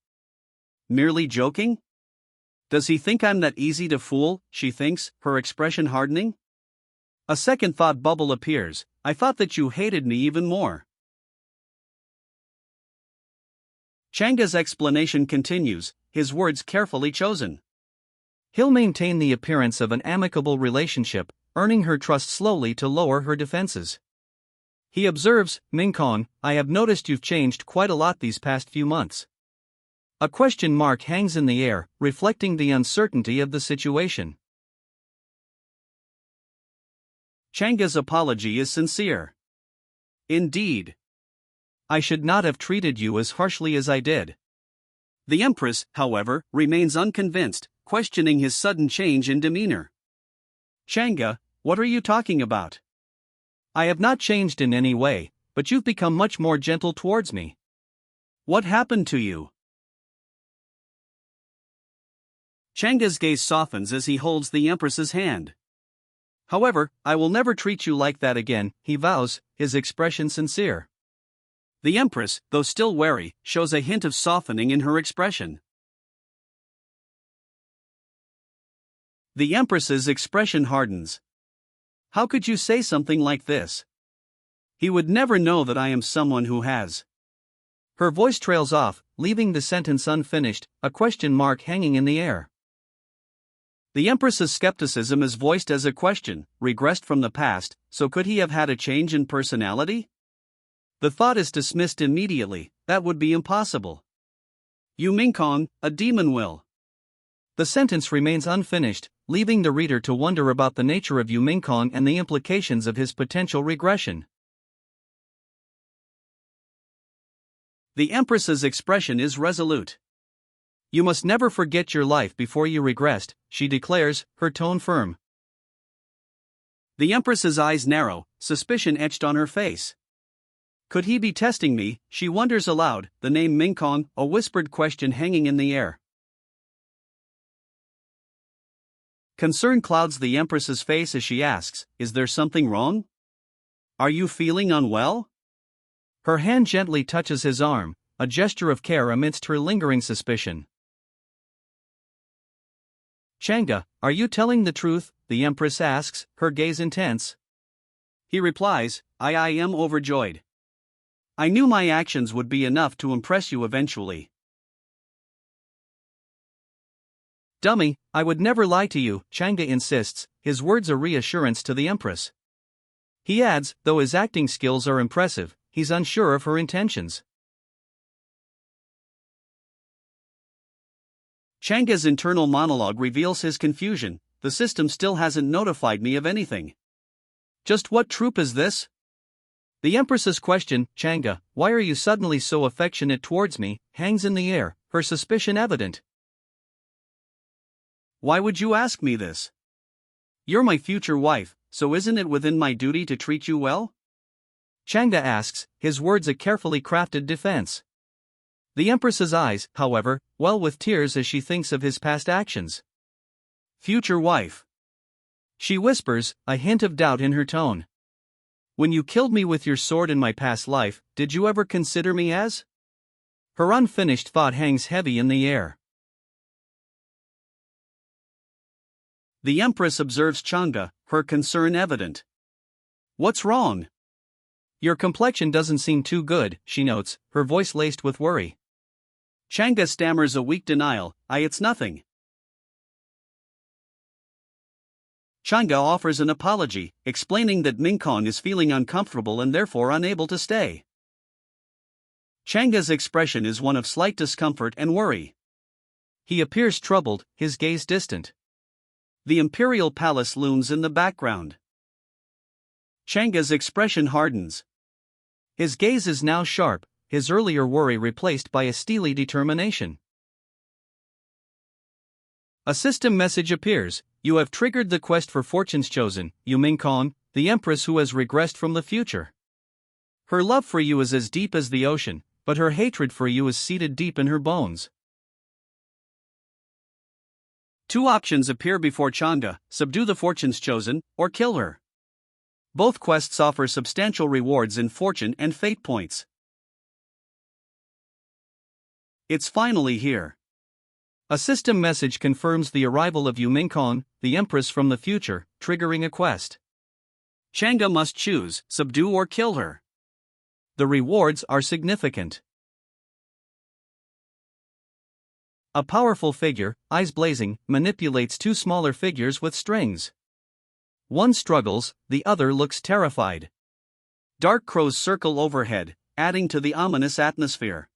Merely joking? Does he think I'm that easy to fool, she thinks, her expression hardening? A second thought bubble appears, "I thought that you hated me even more." Chang'e's explanation continues, his words carefully chosen. He'll maintain the appearance of an amicable relationship, earning her trust slowly to lower her defenses. He observes, "Mingkong, I have noticed you've changed quite a lot these past few months." A question mark hangs in the air, reflecting the uncertainty of the situation. Chang'e's apology is sincere. "Indeed. I should not have treated you as harshly as I did." The empress, however, remains unconvinced, questioning his sudden change in demeanor. "Chang'e, What are you talking about? I have not changed in any way, but you've become much more gentle towards me. What happened to you? Changa's gaze softens as he holds the Empress's hand. However, I will never treat you like that again, he vows, his expression sincere. The Empress, though still wary, shows a hint of softening in her expression. The Empress's expression hardens. How could you say something like this? He would never know that I am someone who has. Her voice trails off, leaving the sentence unfinished, a question mark hanging in the air. The Empress's skepticism is voiced as a question, regressed from the past, so could he have had a change in personality? The thought is dismissed immediately, that would be impossible. Yu Mingkong, a demon will. The sentence remains unfinished, leaving the reader to wonder about the nature of Yu Mingkong and the implications of his potential regression. The Empress's expression is resolute. You must never forget your life before you regressed, she declares, her tone firm. The Empress's eyes narrow, suspicion etched on her face. Could he be testing me, she wonders aloud, the name Mingkong, a whispered question hanging in the air. Concern clouds the Empress's face as she asks, is there something wrong? Are you feeling unwell? Her hand gently touches his arm, a gesture of care amidst her lingering suspicion. Changa, are you telling the truth? The Empress asks, her gaze intense. He replies, I am overjoyed. I knew my actions would be enough to impress you eventually. Dummy, I would never lie to you, Changa insists, his words a reassurance to the Empress. He adds, though his acting skills are impressive, he's unsure of her intentions. Changa's internal monologue reveals his confusion, the system still hasn't notified me of anything. Just what troop is this? The Empress's question, Changa, why are you suddenly so affectionate towards me, hangs in the air, her suspicion evident. Why would you ask me this? You're my future wife, so isn't it within my duty to treat you well? Changa asks, his words a carefully crafted defense. The Empress's eyes, however, well with tears as she thinks of his past actions. Future wife. She whispers, a hint of doubt in her tone. When you killed me with your sword in my past life, did you ever consider me as? Her unfinished thought hangs heavy in the air. The Empress observes Changa, her concern evident. What's wrong? Your complexion doesn't seem too good, she notes, her voice laced with worry. Changa stammers a weak denial, it's nothing. Changa offers an apology, explaining that Mingkong is feeling uncomfortable and therefore unable to stay. Changa's expression is one of slight discomfort and worry. He appears troubled, his gaze distant. The imperial palace looms in the background. Changa's expression hardens. His gaze is now sharp, his earlier worry replaced by a steely determination. A system message appears. You have triggered the quest for fortune's chosen, Yu Mingkong, the Empress who has regressed from the future. Her love for you is as deep as the ocean, but her hatred for you is seated deep in her bones. Two options appear before Changa: subdue the fortune's chosen, or kill her. Both quests offer substantial rewards in fortune and fate points. It's finally here. A system message confirms the arrival of Yu Mingkong, the Empress from the future, triggering a quest. Changa must choose, subdue or kill her. The rewards are significant. A powerful figure, eyes blazing, manipulates two smaller figures with strings. One struggles, the other looks terrified. Dark crows circle overhead, adding to the ominous atmosphere.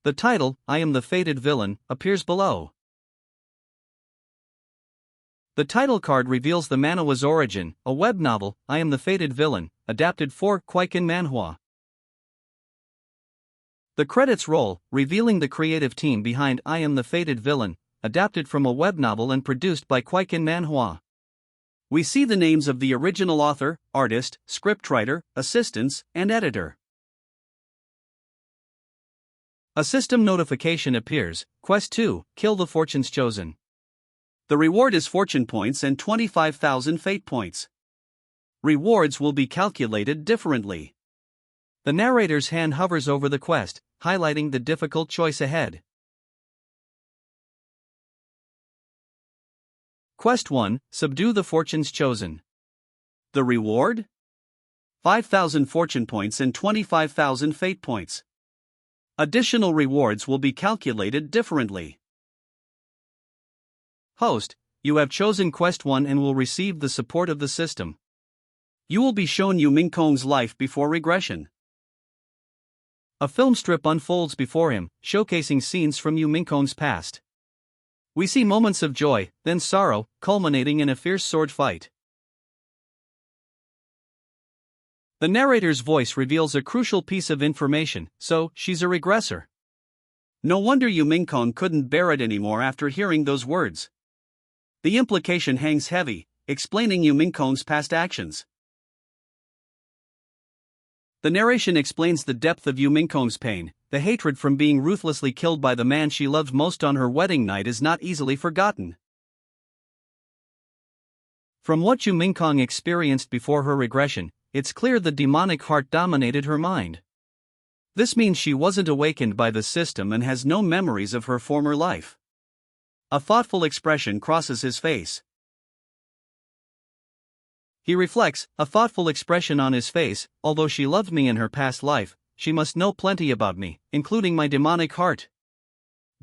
The title, I Am the Fated Villain, appears below. The title card reveals the manhwa's origin, a web novel, I Am the Fated Villain, adapted for Kwaikin Manhwa. The credits roll, revealing the creative team behind I Am the Fated Villain, adapted from a web novel and produced by Kwaikin Manhwa. We see the names of the original author, artist, scriptwriter, assistants, and editor. A system notification appears. Quest 2, Kill the Fortunes Chosen. The reward is fortune points and 25,000 fate points. Rewards will be calculated differently. The narrator's hand hovers over the quest, highlighting the difficult choice ahead. Quest 1, Subdue the Fortunes Chosen. The reward? 5,000 fortune points and 25,000 fate points. Additional rewards will be calculated differently. Host, you have chosen Quest 1 and will receive the support of the system. You will be shown Yu Mingkong's life before regression. A film strip unfolds before him, showcasing scenes from Yu Mingkong's past. We see moments of joy, then sorrow, culminating in a fierce sword fight. The narrator's voice reveals a crucial piece of information, so she's a regressor. No wonder Yu Mingkong couldn't bear it anymore after hearing those words. The implication hangs heavy, explaining Yu Mingkong's past actions. The narration explains the depth of Yu Mingkong's pain. The hatred from being ruthlessly killed by the man she loved most on her wedding night is not easily forgotten. From what Yu Mingkong experienced before her regression, it's clear the demonic heart dominated her mind. This means she wasn't awakened by the system and has no memories of her former life. A thoughtful expression crosses his face. He reflects, a thoughtful expression on his face. Although she loved me in her past life, she must know plenty about me, including my demonic heart.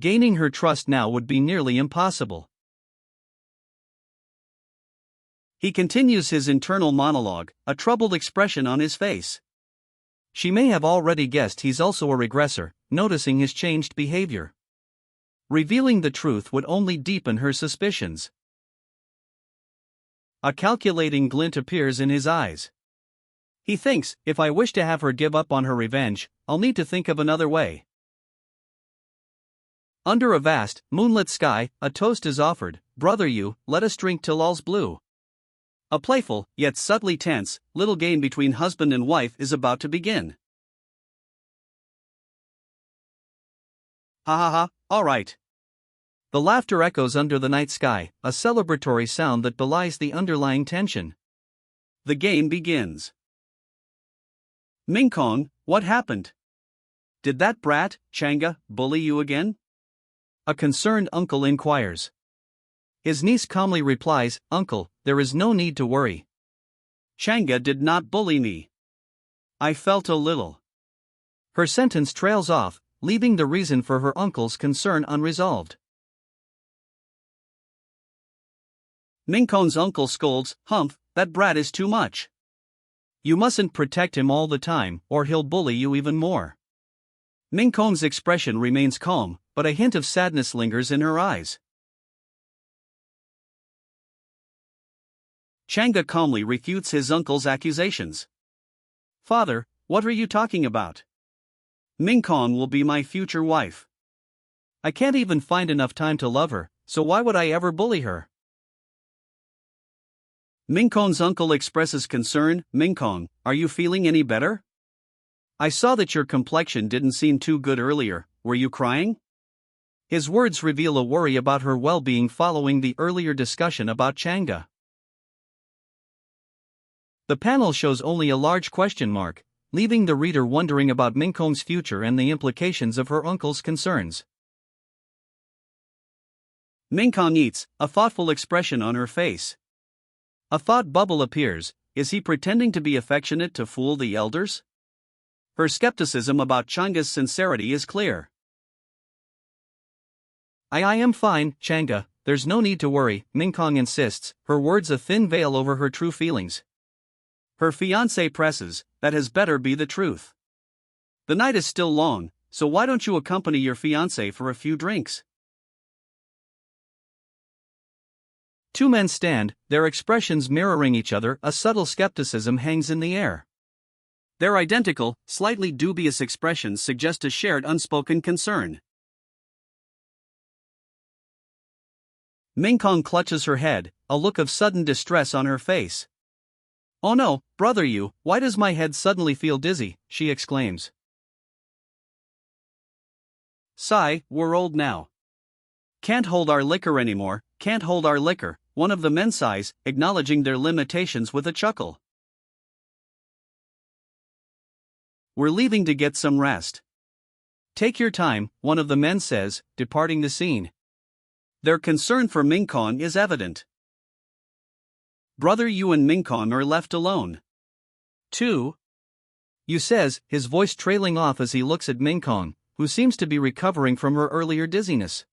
Gaining her trust now would be nearly impossible. He continues his internal monologue, a troubled expression on his face. She may have already guessed he's also a regressor, noticing his changed behavior. Revealing the truth would only deepen her suspicions. A calculating glint appears in his eyes. He thinks, if I wish to have her give up on her revenge, I'll need to think of another way. Under a vast, moonlit sky, a toast is offered. Brother Yu, let us drink till all's blue. A playful, yet subtly tense, little game between husband and wife is about to begin. Ha ha ha, alright. The laughter echoes under the night sky, a celebratory sound that belies the underlying tension. The game begins. Mingkong, what happened? Did that brat, Changa, bully you again? A concerned uncle inquires. His niece calmly replies, Uncle, there is no need to worry. Changa did not bully me. I felt a little. Her sentence trails off, leaving the reason for her uncle's concern unresolved. Mingkong's uncle scolds, Humph, that brat is too much. You mustn't protect him all the time, or he'll bully you even more. Mingkong's expression remains calm, but a hint of sadness lingers in her eyes. Changa calmly refutes his uncle's accusations. Father, what are you talking about? Mingkong will be my future wife. I can't even find enough time to love her, so why would I ever bully her? Mingkong's uncle expresses concern. Mingkong, are you feeling any better? I saw that your complexion didn't seem too good earlier. Were you crying? His words reveal a worry about her well-being following the earlier discussion about Changa. The panel shows only a large question mark, leaving the reader wondering about Mingkong's future and the implications of her uncle's concerns. Mingkong eats, a thoughtful expression on her face. A thought bubble appears. Is he pretending to be affectionate to fool the elders? Her skepticism about Changa's sincerity is clear. I am fine, Changa, there's no need to worry, Mingkong insists, her words a thin veil over her true feelings. Her fiancé presses, that has better be the truth. The night is still long, so why don't you accompany your fiancé for a few drinks? Two men stand, their expressions mirroring each other. A subtle skepticism hangs in the air. Their identical, slightly dubious expressions suggest a shared unspoken concern. Mingkong clutches her head, a look of sudden distress on her face. "Oh no, brother you, why does my head suddenly feel dizzy?" she exclaims. "Sigh, we're old now. Can't hold our liquor anymore, can't hold our liquor," one of the men sighs, acknowledging their limitations with a chuckle. "We're leaving to get some rest." "Take your time," one of the men says, departing the scene. Their concern for Mingkong is evident. Brother Yu and Mingkong are left alone. 2. Yu says, his voice trailing off as he looks at Mingkong, who seems to be recovering from her earlier dizziness.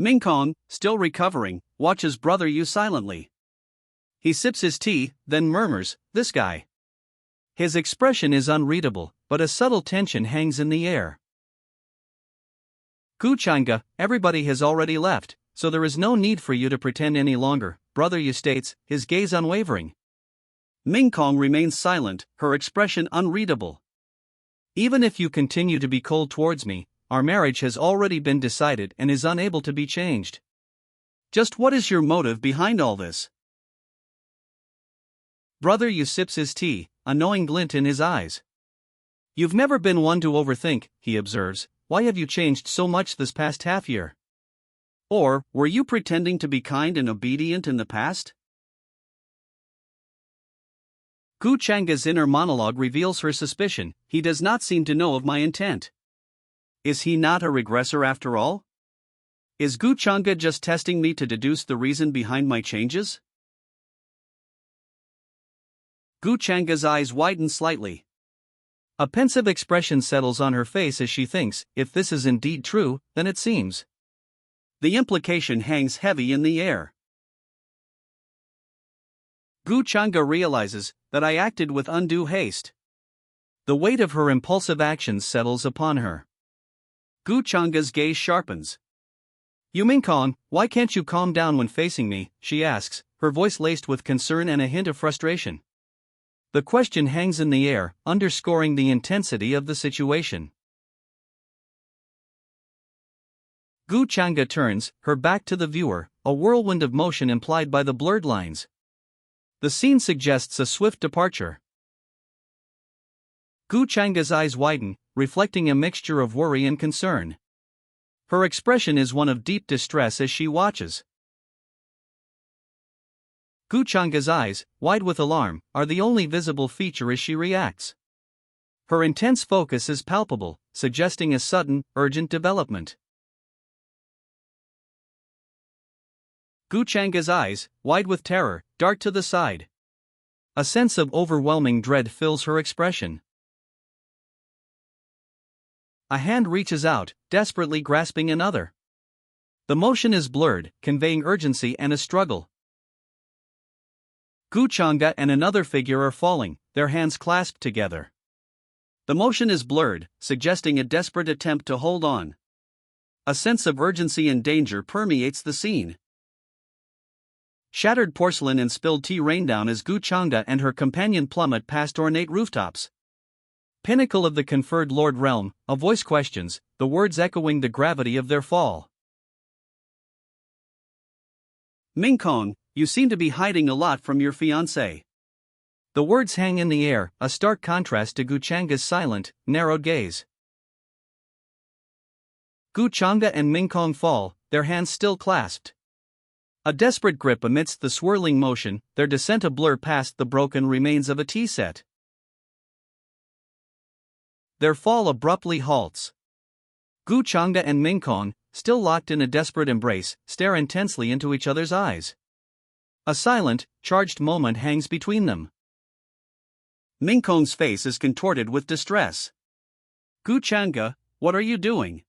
Mingkong, still recovering, watches Brother Yu silently. He sips his tea, then murmurs, "This guy." His expression is unreadable, but a subtle tension hangs in the air. "Guchanga, everybody has already left, so there is no need for you to pretend any longer," Brother Yu states, his gaze unwavering. Mingkong remains silent, her expression unreadable. "Even if you continue to be cold towards me, our marriage has already been decided and is unable to be changed. Just what is your motive behind all this?" Brother Yu sips his tea, a knowing glint in his eyes. "You've never been one to overthink," he observes. "Why have you changed so much this past half year? Or, were you pretending to be kind and obedient in the past?" Guchanga's inner monologue reveals her suspicion. "He does not seem to know of my intent. Is he not a regressor after all? Is Guchanga just testing me to deduce the reason behind my changes?" Guchanga's eyes widen slightly. A pensive expression settles on her face as she thinks, if this is indeed true, then it seems. The implication hangs heavy in the air. Guchanga realizes that I acted with undue haste. The weight of her impulsive actions settles upon her. Guchanga's gaze sharpens. "You Mingkong, why can't you calm down when facing me?" she asks, her voice laced with concern and a hint of frustration. The question hangs in the air, underscoring the intensity of the situation. Guchanga turns, her back to the viewer, a whirlwind of motion implied by the blurred lines. The scene suggests a swift departure. Guchanga's eyes widen, reflecting a mixture of worry and concern. Her expression is one of deep distress as she watches. Guchanga's eyes, wide with alarm, are the only visible feature as she reacts. Her intense focus is palpable, suggesting a sudden, urgent development. Guchanga's eyes, wide with terror, dart to the side. A sense of overwhelming dread fills her expression. A hand reaches out, desperately grasping another. The motion is blurred, conveying urgency and a struggle. Guchanga and another figure are falling, their hands clasped together. The motion is blurred, suggesting a desperate attempt to hold on. A sense of urgency and danger permeates the scene. Shattered porcelain and spilled tea rain down as Guchanga and her companion plummet past ornate rooftops. Pinnacle of the conferred Lord Realm, a voice questions, the words echoing the gravity of their fall. "Mingkong, you seem to be hiding a lot from your fiancé." The words hang in the air, a stark contrast to Guchanga's silent, narrowed gaze. Guchanga and Mingkong fall, their hands still clasped. A desperate grip amidst the swirling motion, their descent a blur past the broken remains of a tea set. Their fall abruptly halts. Guchanga and Mingkong, still locked in a desperate embrace, stare intensely into each other's eyes. A silent, charged moment hangs between them. Mingkong's face is contorted with distress. "Guchanga, what are you doing?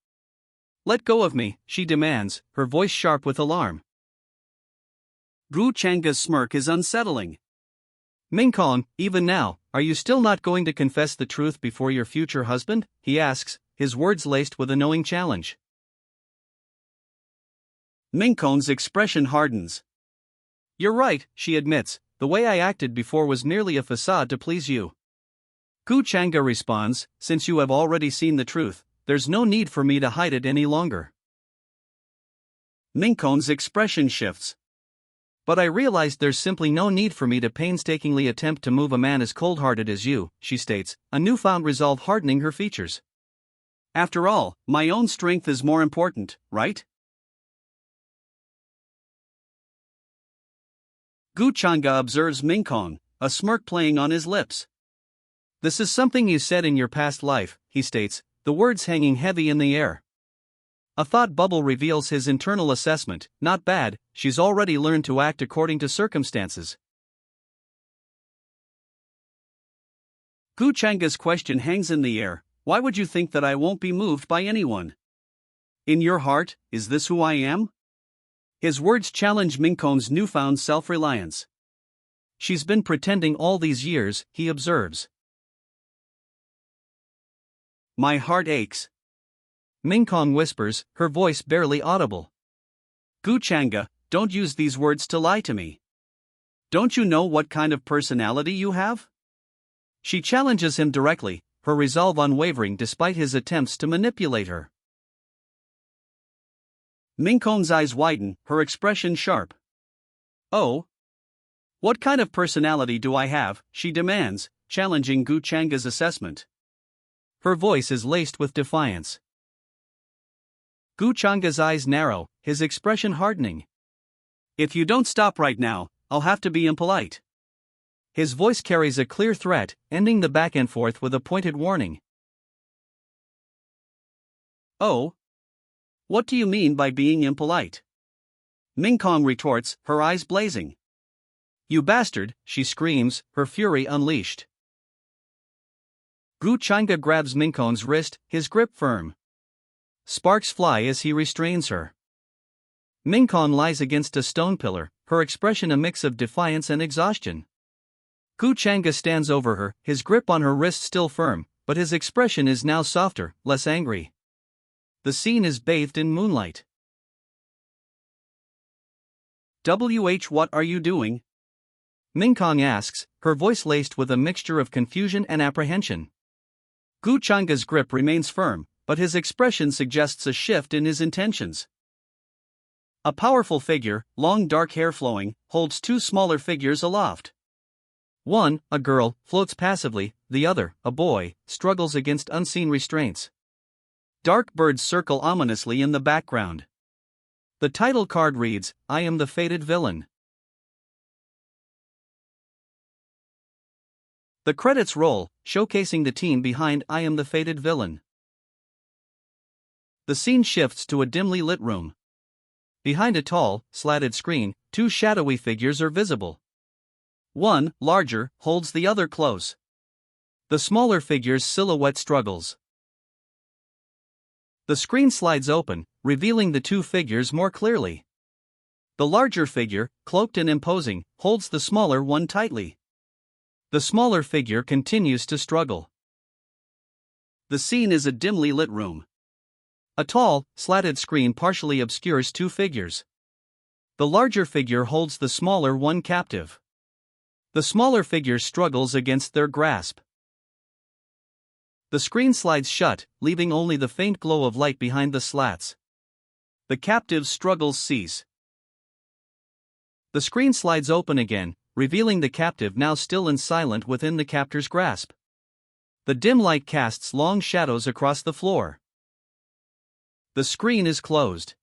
Let go of me," she demands, her voice sharp with alarm. Guchanga's smirk is unsettling. "Mingkong, even now, are you still not going to confess the truth before your future husband?" he asks, his words laced with a knowing challenge. Mingkong's expression hardens. "You're right," she admits, "the way I acted before was merely a facade to please you." Guchanga responds, "Since you have already seen the truth, there's no need for me to hide it any longer." Minkon's expression shifts. But I realized there's simply no need for me to painstakingly attempt to move a man as cold-hearted as you, she states, a newfound resolve hardening her features. After all, my own strength is more important, right? Gu Changa observes Minkong, a smirk playing on his lips. This is something you said in your past life, he states, the words hanging heavy in the air. A thought bubble reveals his internal assessment, not bad, she's already learned to act according to circumstances. Gu Changa's question hangs in the air, why would you think that I won't be moved by anyone? In your heart, is this who I am? His words challenge Minkong's newfound self-reliance. She's been pretending all these years, he observes. My heart aches. Minkong whispers, her voice barely audible. Gu Changa, don't use these words to lie to me. Don't you know what kind of personality you have? She challenges him directly, her resolve unwavering despite his attempts to manipulate her. Minkong's eyes widen, her expression sharp. Oh? What kind of personality do I have, she demands, challenging Gu Changa's assessment. Her voice is laced with defiance. Gu Changa's eyes narrow, his expression hardening. If you don't stop right now, I'll have to be impolite. His voice carries a clear threat, ending the back and forth with a pointed warning. Oh? What do you mean by being impolite? Minkong retorts, her eyes blazing. You bastard, she screams, her fury unleashed. Gu Changa grabs Minkong's wrist, his grip firm. Sparks fly as he restrains her. Minkong lies against a stone pillar, her expression a mix of defiance and exhaustion. Gu Changa stands over her, his grip on her wrist still firm, but his expression is now softer, less angry. The scene is bathed in moonlight. What are you doing? Minkong asks, her voice laced with a mixture of confusion and apprehension. Gu Changa's grip remains firm, but his expression suggests a shift in his intentions. A powerful figure, long dark hair flowing, holds two smaller figures aloft. One, a girl, floats passively, the other, a boy, struggles against unseen restraints. Dark birds circle ominously in the background. The title card reads, I am the fated villain. The credits roll, showcasing the team behind I am the fated villain. The scene shifts to a dimly lit room. Behind a tall, slatted screen, two shadowy figures are visible. One, larger, holds the other close. The smaller figure's silhouette struggles. The screen slides open, revealing the two figures more clearly. The larger figure, cloaked and imposing, holds the smaller one tightly. The smaller figure continues to struggle. The scene is a dimly lit room. A tall, slatted screen partially obscures two figures. The larger figure holds the smaller one captive. The smaller figure struggles against their grasp. The screen slides shut, leaving only the faint glow of light behind the slats. The captive's struggles cease. The screen slides open again, revealing the captive now still and silent within the captor's grasp. The dim light casts long shadows across the floor. The screen is closed.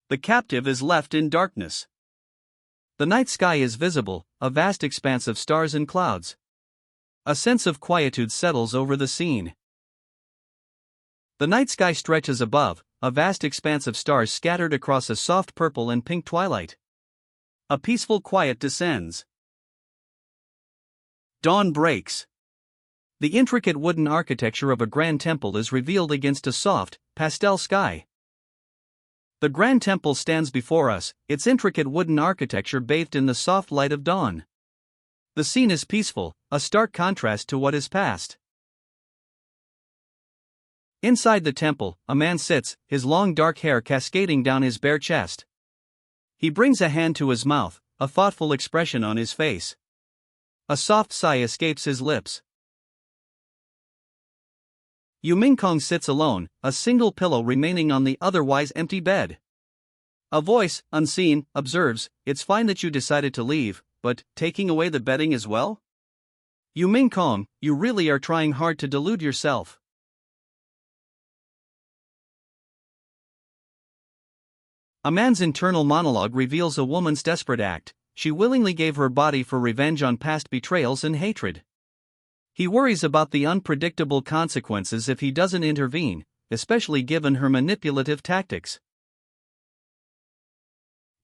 The captive is left in darkness. The night sky is visible, a vast expanse of stars and clouds. A sense of quietude settles over the scene. The night sky stretches above, a vast expanse of stars scattered across a soft purple and pink twilight. A peaceful quiet descends. Dawn breaks. The intricate wooden architecture of a grand temple is revealed against a soft, pastel sky. The grand temple stands before us, its intricate wooden architecture bathed in the soft light of dawn. The scene is peaceful, a stark contrast to what is past. Inside the temple, a man sits, his long dark hair cascading down his bare chest. He brings a hand to his mouth, a thoughtful expression on his face. A soft sigh escapes his lips. Yu Mingkong sits alone, a single pillow remaining on the otherwise empty bed. A voice, unseen, observes, "It's fine that you decided to leave, but taking away the bedding as well? Yu Ming Kong, you really are trying hard to delude yourself." A man's internal monologue reveals a woman's desperate act. She willingly gave her body for revenge on past betrayals and hatred. He worries about the unpredictable consequences if he doesn't intervene, especially given her manipulative tactics.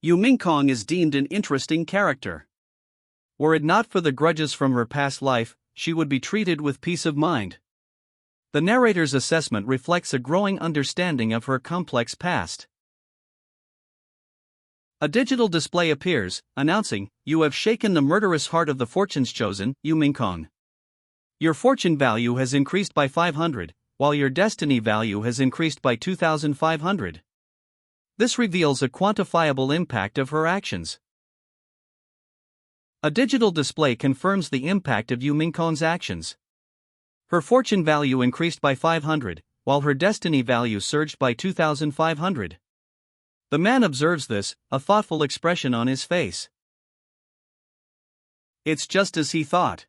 Yu Ming Kong is deemed an interesting character. Were it not for the grudges from her past life, she would be treated with peace of mind. The narrator's assessment reflects a growing understanding of her complex past. A digital display appears, announcing, "You have shaken the murderous heart of the fortunes chosen, Yu Ming Kong. Your fortune value has increased by 500, while your destiny value has increased by 2,500. This reveals a quantifiable impact of her actions." A digital display confirms the impact of Yu Ming Kong's actions. Her fortune value increased by 500, while her destiny value surged by 2,500. The man observes this, a thoughtful expression on his face. It's just as he thought.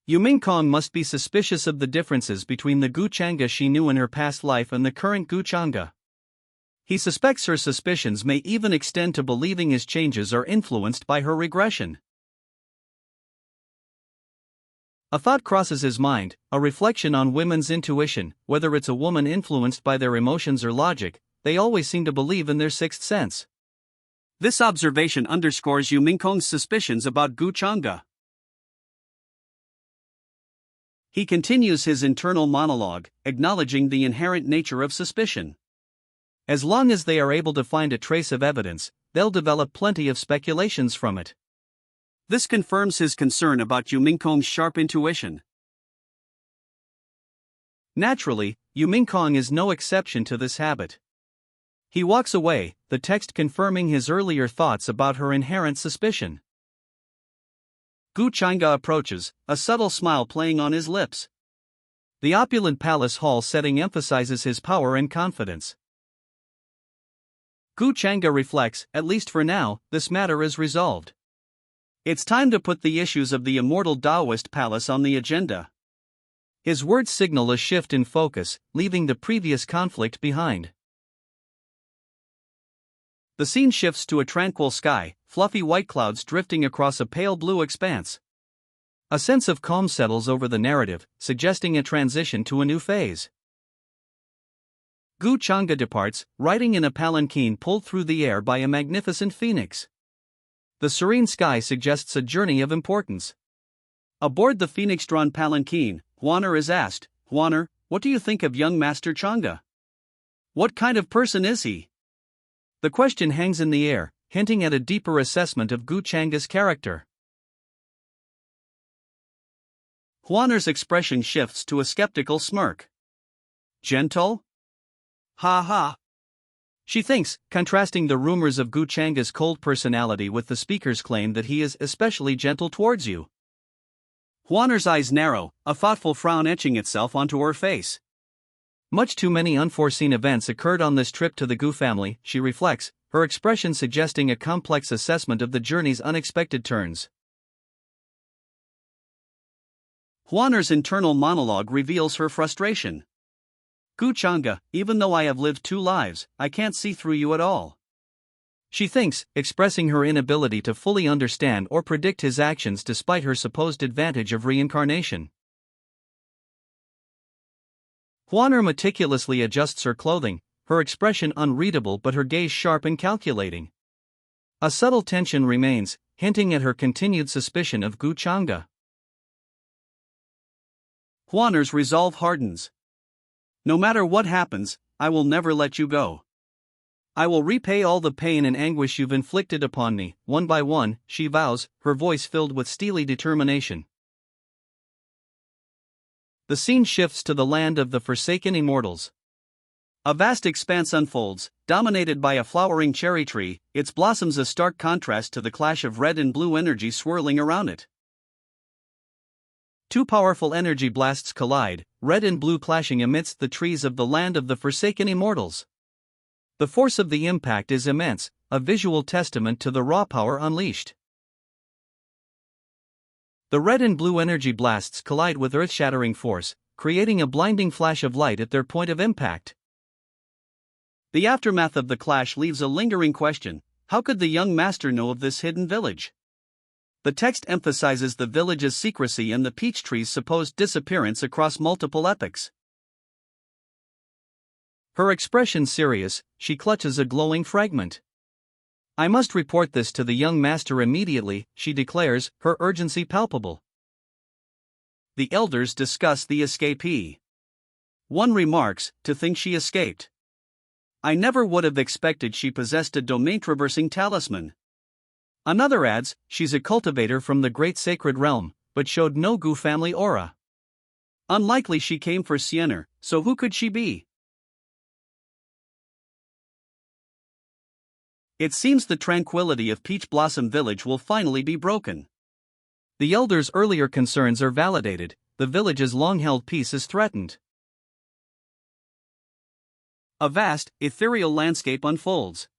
Yu Ming Kong must be suspicious of the differences between the Gu Changa she knew in her past life and the current Gu Changa. He suspects her suspicions may even extend to believing his changes are influenced by her regression. A thought crosses his mind, a reflection on women's intuition. Whether it's a woman influenced by their emotions or logic, they always seem to believe in their sixth sense. This observation underscores Yu Ming Kong's suspicions about Gu Changa. He continues his internal monologue, acknowledging the inherent nature of suspicion. As long as they are able to find a trace of evidence, they'll develop plenty of speculations from it. This confirms his concern about Yu Ming Kong's sharp intuition. Naturally, Yu Ming Kong is no exception to this habit. He walks away, the text confirming his earlier thoughts about her inherent suspicion. Gu Changa approaches, a subtle smile playing on his lips. The opulent palace hall setting emphasizes his power and confidence. Gu Changa reflects, "At least for now, this matter is resolved. It's time to put the issues of the immortal Taoist palace on the agenda." His words signal a shift in focus, leaving the previous conflict behind. The scene shifts to a tranquil sky, fluffy white clouds drifting across a pale blue expanse. A sense of calm settles over the narrative, suggesting a transition to a new phase. Gu Changa departs, riding in a palanquin pulled through the air by a magnificent phoenix. The serene sky suggests a journey of importance. Aboard the phoenix-drawn palanquin, Huaner is asked, "Huaner, what do you think of young Master Changa? What kind of person is he?" The question hangs in the air, hinting at a deeper assessment of Gu Changa's character. Huaner's expression shifts to a skeptical smirk. "Gentle? Ha ha." She thinks, contrasting the rumors of Gu Changa's cold personality with the speaker's claim that he is especially gentle towards you. Huaner's eyes narrow, a thoughtful frown etching itself onto her face. Much too many unforeseen events occurred on this trip to the Gu family, she reflects, her expression suggesting a complex assessment of the journey's unexpected turns. Huaner's internal monologue reveals her frustration. "Gu Changa, even though I have lived two lives, I can't see through you at all." She thinks, expressing her inability to fully understand or predict his actions despite her supposed advantage of reincarnation. Huaner meticulously adjusts her clothing, her expression unreadable but her gaze sharp and calculating. A subtle tension remains, hinting at her continued suspicion of Gu Changa. Huaner's resolve hardens. "No matter what happens, I will never let you go. I will repay all the pain and anguish you've inflicted upon me, one by one," she vows, her voice filled with steely determination. The scene shifts to the land of the forsaken immortals. A vast expanse unfolds, dominated by a flowering cherry tree, its blossoms a stark contrast to the clash of red and blue energy swirling around it. Two powerful energy blasts collide, red and blue clashing amidst the trees of the land of the forsaken immortals. The force of the impact is immense, a visual testament to the raw power unleashed. The red and blue energy blasts collide with earth-shattering force, creating a blinding flash of light at their point of impact. The aftermath of the clash leaves a lingering question: how could the young master know of this hidden village? The text emphasizes the village's secrecy and the peach tree's supposed disappearance across multiple epochs. Her expression serious, she clutches a glowing fragment. "I must report this to the young master immediately," she declares, her urgency palpable. The elders discuss the escapee. One remarks, "To think she escaped. I never would have expected she possessed a domain-traversing talisman." Another adds, "She's a cultivator from the great sacred realm, but showed no Gu family aura. Unlikely she came for Sienner, so who could she be?" It seems the tranquility of Peach Blossom Village will finally be broken. The elders' earlier concerns are validated, the village's long-held peace is threatened. A vast, ethereal landscape unfolds.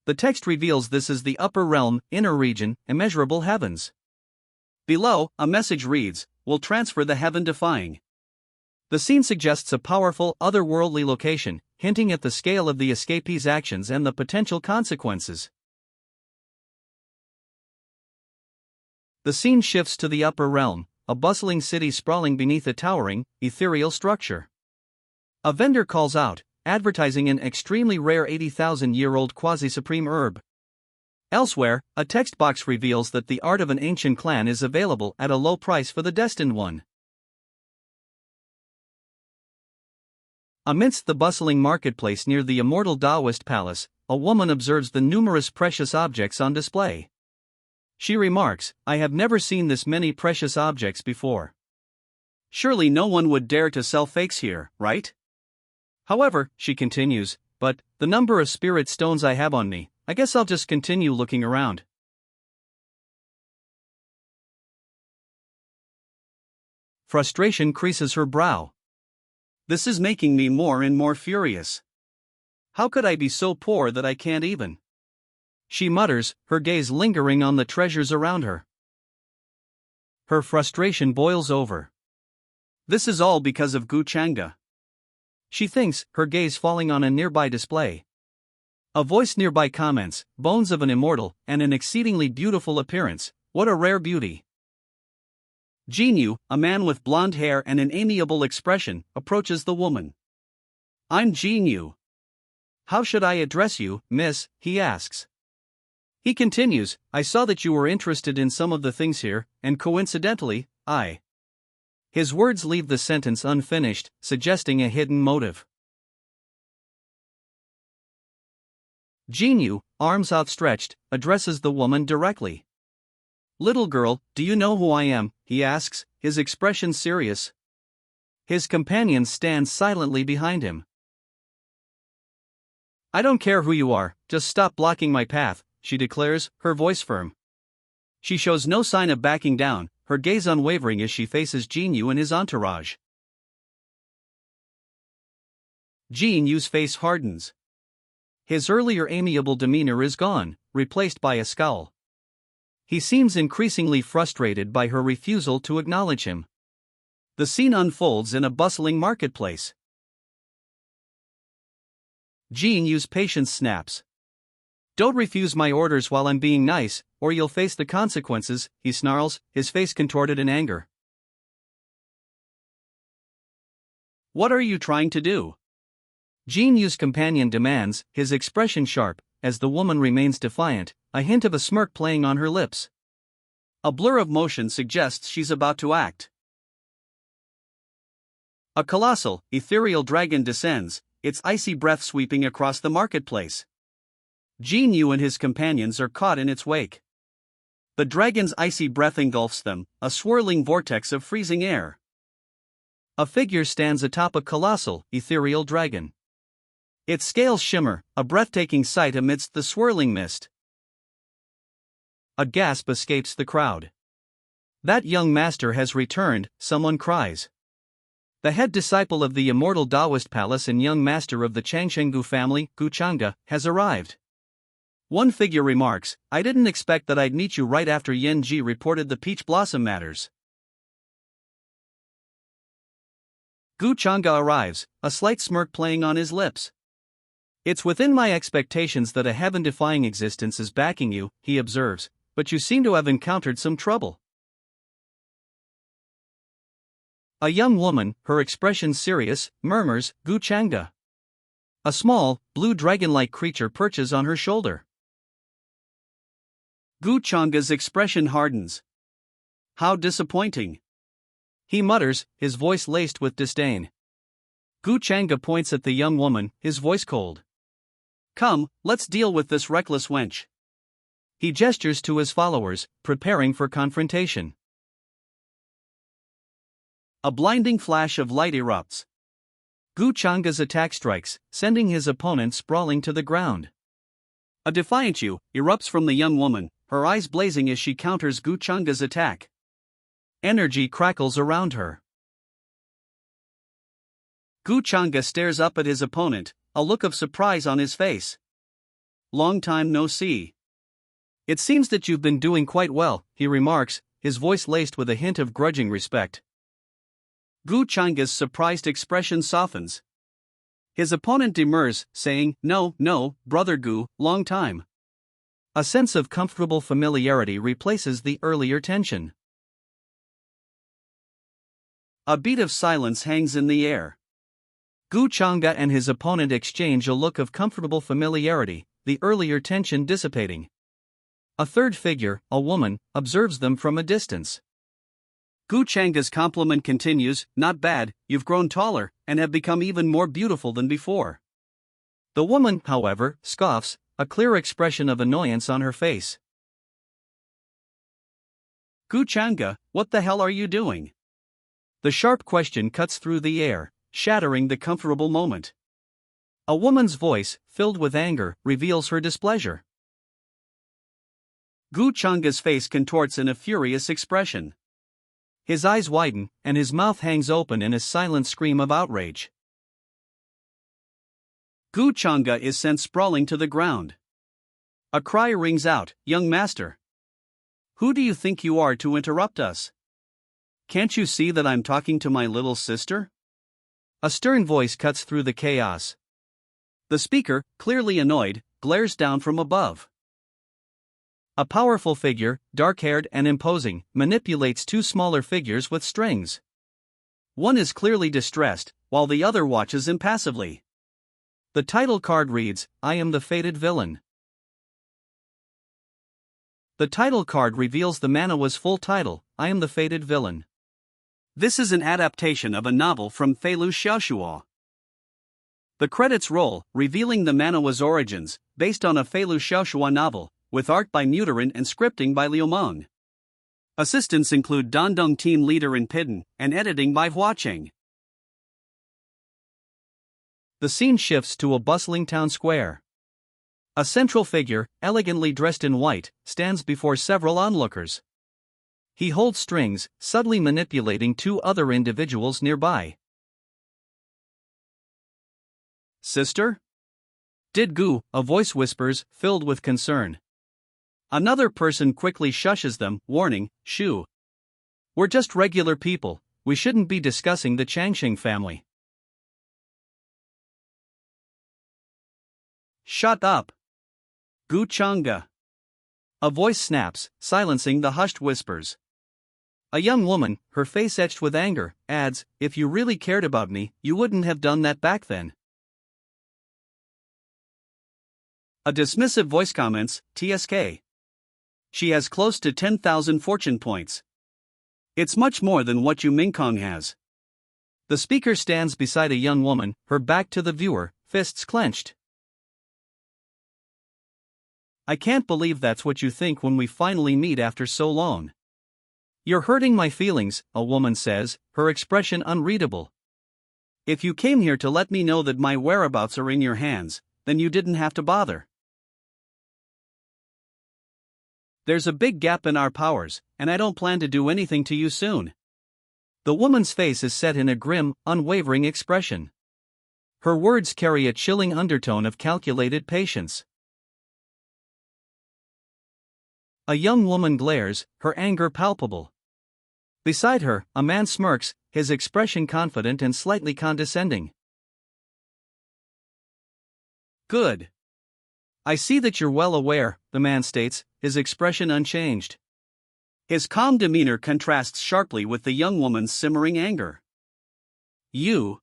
The text reveals this as the upper realm, inner region, immeasurable heavens. Below, a message reads, "Will transfer the heaven-defying." The scene suggests a powerful, otherworldly location, hinting at the scale of the escapee's actions and the potential consequences. The scene shifts to the upper realm, a bustling city sprawling beneath a towering, ethereal structure. A vendor calls out, advertising an extremely rare 80,000-year-old quasi-supreme herb. Elsewhere, a text box reveals that the art of an ancient clan is available at a low price for the destined one. Amidst the bustling marketplace near the immortal Taoist palace, a woman observes the numerous precious objects on display. She remarks, "I have never seen this many precious objects before. Surely no one would dare to sell fakes here, right? However," she continues, "but the number of spirit stones I have on me, I guess I'll just continue looking around." Frustration creases her brow. This is making me more and more furious. How could I be so poor that I can't even? She mutters, her gaze lingering on the treasures around her. Her frustration boils over. This is all because of Gu Changda. She thinks, her gaze falling on a nearby display. A voice nearby comments, "Bones of an immortal, and an exceedingly beautiful appearance, what a rare beauty." Jinyu, a man with blonde hair and an amiable expression, approaches the woman. "I'm Jinyu. How should I address you, miss?" he asks. He continues, "I saw that you were interested in some of the things here, and coincidentally, I." His words leave the sentence unfinished, suggesting a hidden motive. Jinyu, arms outstretched, addresses the woman directly. "Little girl, do you know who I am?" he asks, his expression serious. His companions stand silently behind him. "I don't care who you are, just stop blocking my path," she declares, her voice firm. She shows no sign of backing down, her gaze unwavering as she faces Jinyu and his entourage. Jinyu's face hardens. His earlier amiable demeanor is gone, replaced by a scowl. He seems increasingly frustrated by her refusal to acknowledge him. The scene unfolds in a bustling marketplace. Jinyu's patience snaps. "Don't refuse my orders while I'm being nice, or you'll face the consequences," he snarls, his face contorted in anger. "What are you trying to do?" Jinyu's companion demands, his expression sharp, as the woman remains defiant, a hint of a smirk playing on her lips. A blur of motion suggests she's about to act. A colossal, ethereal dragon descends, its icy breath sweeping across the marketplace. Jinyu and his companions are caught in its wake. The dragon's icy breath engulfs them, a swirling vortex of freezing air. A figure stands atop a colossal, ethereal dragon. Its scales shimmer, a breathtaking sight amidst the swirling mist. A gasp escapes the crowd. "That young master has returned," someone cries. The head disciple of the immortal Taoist palace and young master of the Changshenggu family, Gu Changge, has arrived. One figure remarks, "I didn't expect that I'd meet you right after Yen Ji reported the peach blossom matters." Gu Changge arrives, a slight smirk playing on his lips. "It's within my expectations that a heaven-defying existence is backing you," he observes, "but you seem to have encountered some trouble." A young woman, her expression serious, murmurs, "Gu Changge." A small, blue dragon-like creature perches on her shoulder. Gu Changge's expression hardens. How disappointing. He mutters, his voice laced with disdain. Gu Changge points at the young woman, his voice cold. "Come, let's deal with this reckless wench." He gestures to his followers, preparing for confrontation. A blinding flash of light erupts. Gu Changge's attack strikes, sending his opponent sprawling to the ground. A defiant "you" erupts from the young woman, her eyes blazing as she counters Gu Changge's attack. Energy crackles around her. Gu Changge stares up at his opponent, a look of surprise on his face. "Long time no see." "It seems that you've been doing quite well," he remarks, his voice laced with a hint of grudging respect. Gu Changge's surprised expression softens. His opponent demurs, saying, "No, brother Gu, long time." A sense of comfortable familiarity replaces the earlier tension. A beat of silence hangs in the air. Gu Changge and his opponent exchange a look of comfortable familiarity, the earlier tension dissipating. A third figure, a woman, observes them from a distance. Gu Changge's compliment continues, "Not bad, you've grown taller, and have become even more beautiful than before." The woman, however, scoffs, a clear expression of annoyance on her face. "Gu Changge, what the hell are you doing?" The sharp question cuts through the air, shattering the comfortable moment. A woman's voice, filled with anger, reveals her displeasure. Gu Changge's face contorts in a furious expression. His eyes widen, and his mouth hangs open in a silent scream of outrage. Gu Changge is sent sprawling to the ground. A cry rings out, "Young master! Who do you think you are to interrupt us? Can't you see that I'm talking to my little sister?" A stern voice cuts through the chaos. The speaker, clearly annoyed, glares down from above. A powerful figure, dark-haired and imposing, manipulates two smaller figures with strings. One is clearly distressed, while the other watches impassively. The title card reads, "I am the fated villain." The title card reveals the manhwa's full title, "I am the fated villain." This is an adaptation of a novel from Feilu Xiaoxuo. The credits roll, revealing the manhwa's origins, based on a Feilu Xiaoxuo novel, with art by Mutarin and scripting by Liu Meng. Assistants include Dandong team leader in Pidden, and editing by Huacheng. The scene shifts to a bustling town square. A central figure, elegantly dressed in white, stands before several onlookers. He holds strings, subtly manipulating two other individuals nearby. "Sister?" "Did Gu," a voice whispers, filled with concern. Another person quickly shushes them, warning, "Shoo. We're just regular people, we shouldn't be discussing the Changsheng family." "Shut up! Gu Changge!" A voice snaps, silencing the hushed whispers. A young woman, her face etched with anger, adds, "If you really cared about me, you wouldn't have done that back then." A dismissive voice comments, "TSK. She has close to 10,000 fortune points. It's much more than what Yu Mingkong has." The speaker stands beside a young woman, her back to the viewer, fists clenched. "I can't believe that's what you think when we finally meet after so long." "You're hurting my feelings," a woman says, her expression unreadable. "If you came here to let me know that my whereabouts are in your hands, then you didn't have to bother. There's a big gap in our powers, and I don't plan to do anything to you soon. The woman's face is set in a grim, unwavering expression. Her words carry a chilling undertone of calculated patience. A young woman glares, her anger palpable. Beside her, a man smirks, his expression confident and slightly condescending. Good. I see that you're well aware, the man states, his expression unchanged. His calm demeanor contrasts sharply with the young woman's simmering anger. You.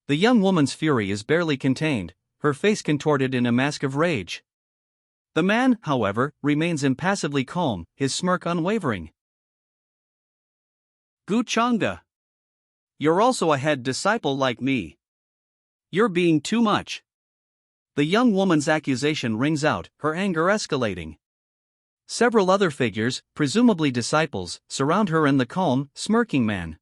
The young woman's fury is barely contained, her face contorted in a mask of rage. The man, however, remains impassively calm, his smirk unwavering. Gu Chang'e. You're also a head disciple like me. You're being too much. The young woman's accusation rings out, her anger escalating. Several other figures, presumably disciples, surround her and the calm, smirking man.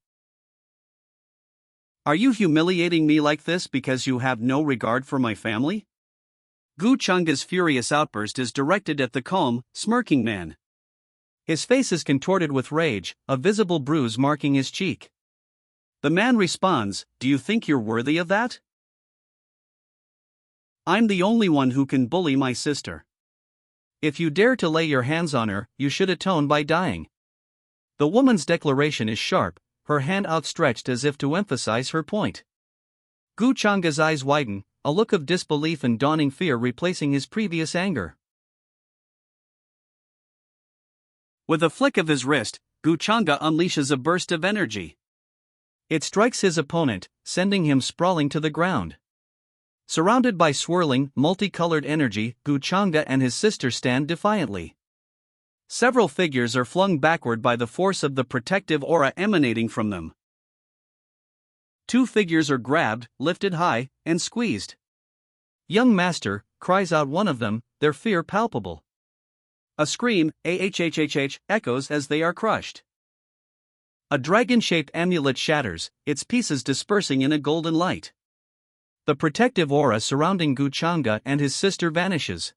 Are you humiliating me like this because you have no regard for my family? Gu Chang'e's furious outburst is directed at the calm, smirking man. His face is contorted with rage, a visible bruise marking his cheek. The man responds, "Do you think you're worthy of that? I'm the only one who can bully my sister. If you dare to lay your hands on her, you should atone by dying." The woman's declaration is sharp, her hand outstretched as if to emphasize her point. Gu Chang'e's eyes widen, a look of disbelief and dawning fear replacing his previous anger. With a flick of his wrist, Gu Chang'e unleashes a burst of energy. It strikes his opponent, sending him sprawling to the ground. Surrounded by swirling, multicolored energy, Gu Chang'e and his sister stand defiantly. Several figures are flung backward by the force of the protective aura emanating from them. Two figures are grabbed, lifted high, and squeezed. "Young master," cries out one of them, their fear palpable. A scream, ahhhh, echoes as they are crushed. A dragon-shaped amulet shatters, its pieces dispersing in a golden light. The protective aura surrounding Gu Chang'e and his sister vanishes.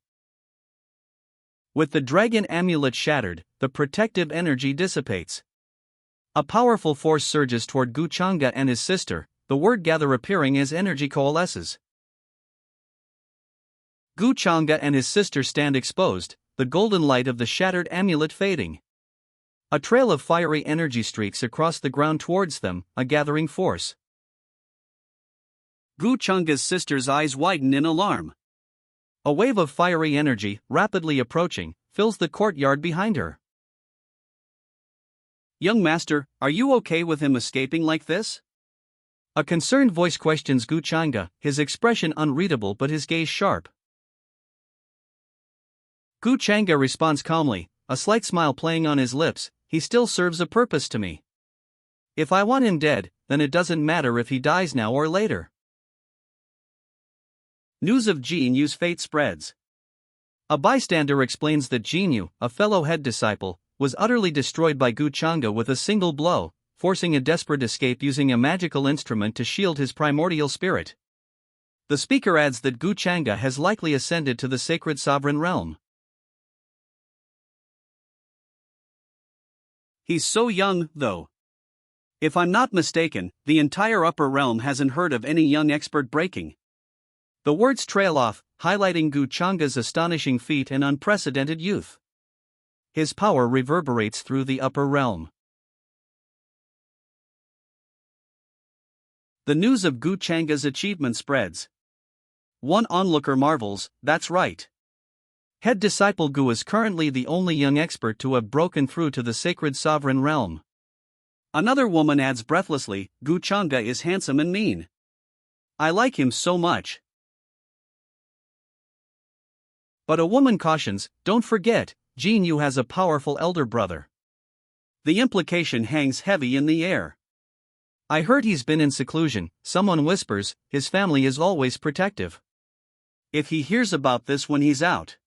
With the dragon amulet shattered, the protective energy dissipates. A powerful force surges toward Gu Chang'e and his sister, the word gather appearing as energy coalesces. Gu Chang'e and his sister stand exposed, the golden light of the shattered amulet fading. A trail of fiery energy streaks across the ground towards them, a gathering force. Gu Chang'e's sister's eyes widen in alarm. A wave of fiery energy, rapidly approaching, fills the courtyard behind her. Young master, are you okay with him escaping like this? A concerned voice questions Gu Chang'e, his expression unreadable but his gaze sharp. Gu Chang'e responds calmly, a slight smile playing on his lips, "He still serves a purpose to me. If I want him dead, then it doesn't matter if he dies now or later." News of Jin Yu's fate spreads. A bystander explains that Jin Yu, a fellow head disciple, was utterly destroyed by Gu Chang'e with a single blow, forcing a desperate escape using a magical instrument to shield his primordial spirit. The speaker adds that Gu Chang'e has likely ascended to the sacred sovereign realm. He's so young, though. If I'm not mistaken, the entire upper realm hasn't heard of any young expert breaking. The words trail off, highlighting Gu Chang'e's astonishing feat and unprecedented youth. His power reverberates through the upper realm. The news of Gu Chang'e's achievement spreads. One onlooker marvels, "That's right. Head disciple Gu is currently the only young expert to have broken through to the sacred sovereign realm." Another woman adds breathlessly, "Gu Chang'e is handsome and mean. I like him so much." But a woman cautions, "Don't forget, Jin Yu has a powerful elder brother." The implication hangs heavy in the air. "I heard he's been in seclusion," someone whispers, "his family is always protective." If he hears about this when he's out.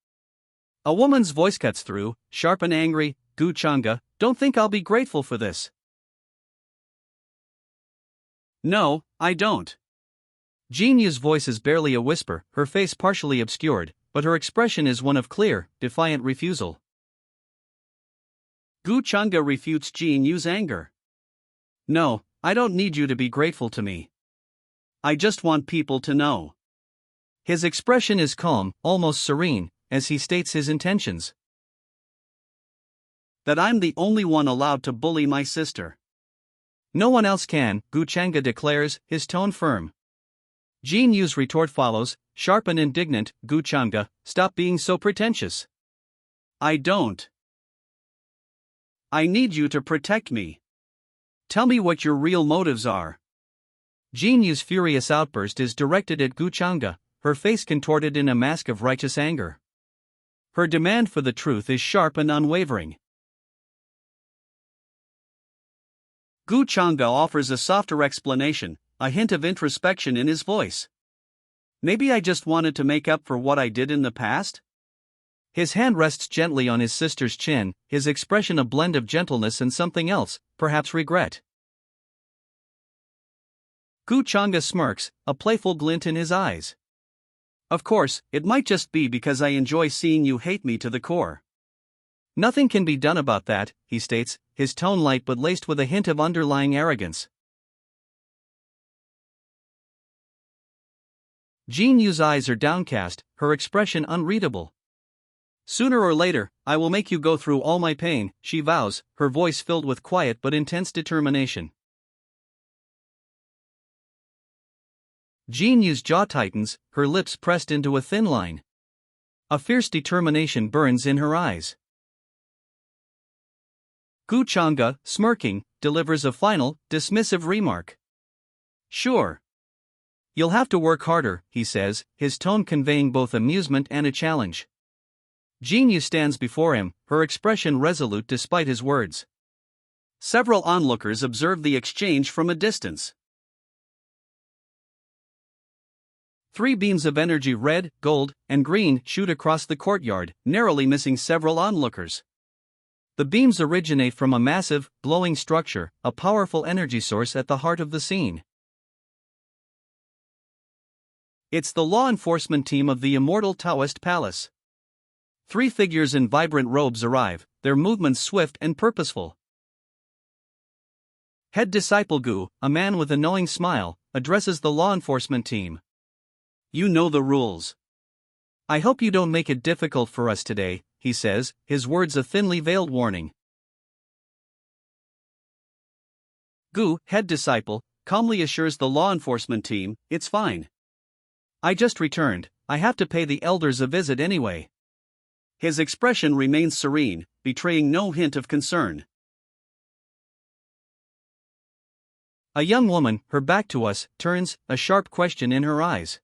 A woman's voice cuts through, sharp and angry, "Gu Chang'e, don't think I'll be grateful for this." "No, I don't." Jin Yu's voice is barely a whisper, her face partially obscured, but her expression is one of clear, defiant refusal. Gu Chang'e refutes Jin Yu's anger. No, I don't need you to be grateful to me. I just want people to know. His expression is calm, almost serene, as he states his intentions. That I'm the only one allowed to bully my sister. No one else can, Gu Changa declares, his tone firm. Jin Yu's retort follows, sharp and indignant. Gu Changa, stop being so pretentious. I don't. I need you to protect me. Tell me what your real motives are. Jin Yu's furious outburst is directed at Gu Changa, her face contorted in a mask of righteous anger. Her demand for the truth is sharp and unwavering. Gu Changa offers a softer explanation, a hint of introspection in his voice. Maybe I just wanted to make up for what I did in the past? His hand rests gently on his sister's chin, his expression a blend of gentleness and something else, perhaps regret. Gu Changa smirks, a playful glint in his eyes. Of course, it might just be because I enjoy seeing you hate me to the core. Nothing can be done about that, he states, his tone light but laced with a hint of underlying arrogance. Jin Yu's eyes are downcast, her expression unreadable. Sooner or later, I will make you go through all my pain, she vows, her voice filled with quiet but intense determination. Jin Yu's jaw tightens, her lips pressed into a thin line. A fierce determination burns in her eyes. Gu Changa, smirking, delivers a final, dismissive remark. Sure. You'll have to work harder, he says, his tone conveying both amusement and a challenge. Jin Yu stands before him, her expression resolute despite his words. Several onlookers observe the exchange from a distance. 3 beams of energy, red, gold, and green, shoot across the courtyard, narrowly missing several onlookers. The beams originate from a massive, glowing structure, a powerful energy source at the heart of the scene. It's the law enforcement team of the immortal Taoist palace. 3 figures in vibrant robes arrive, their movements swift and purposeful. Head disciple Gu, a man with a knowing smile, addresses the law enforcement team. You know the rules. I hope you don't make it difficult for us today, he says, his words a thinly veiled warning. Gu, head disciple, calmly assures the law enforcement team, it's fine. I just returned, I have to pay the elders a visit anyway. His expression remains serene, betraying no hint of concern. A young woman, her back to us, turns, a sharp question in her eyes.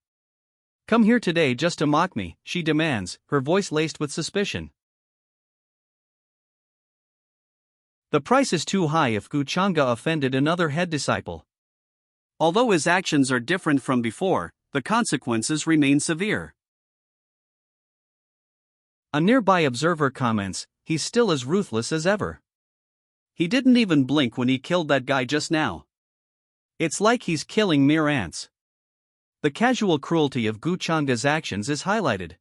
Come here today just to mock me, she demands, her voice laced with suspicion. The price is too high if Gu Changa offended another head disciple. Although his actions are different from before, the consequences remain severe. A nearby observer comments, he's still as ruthless as ever. He didn't even blink when he killed that guy just now. It's like he's killing mere ants. The casual cruelty of Gu Changa's actions is highlighted.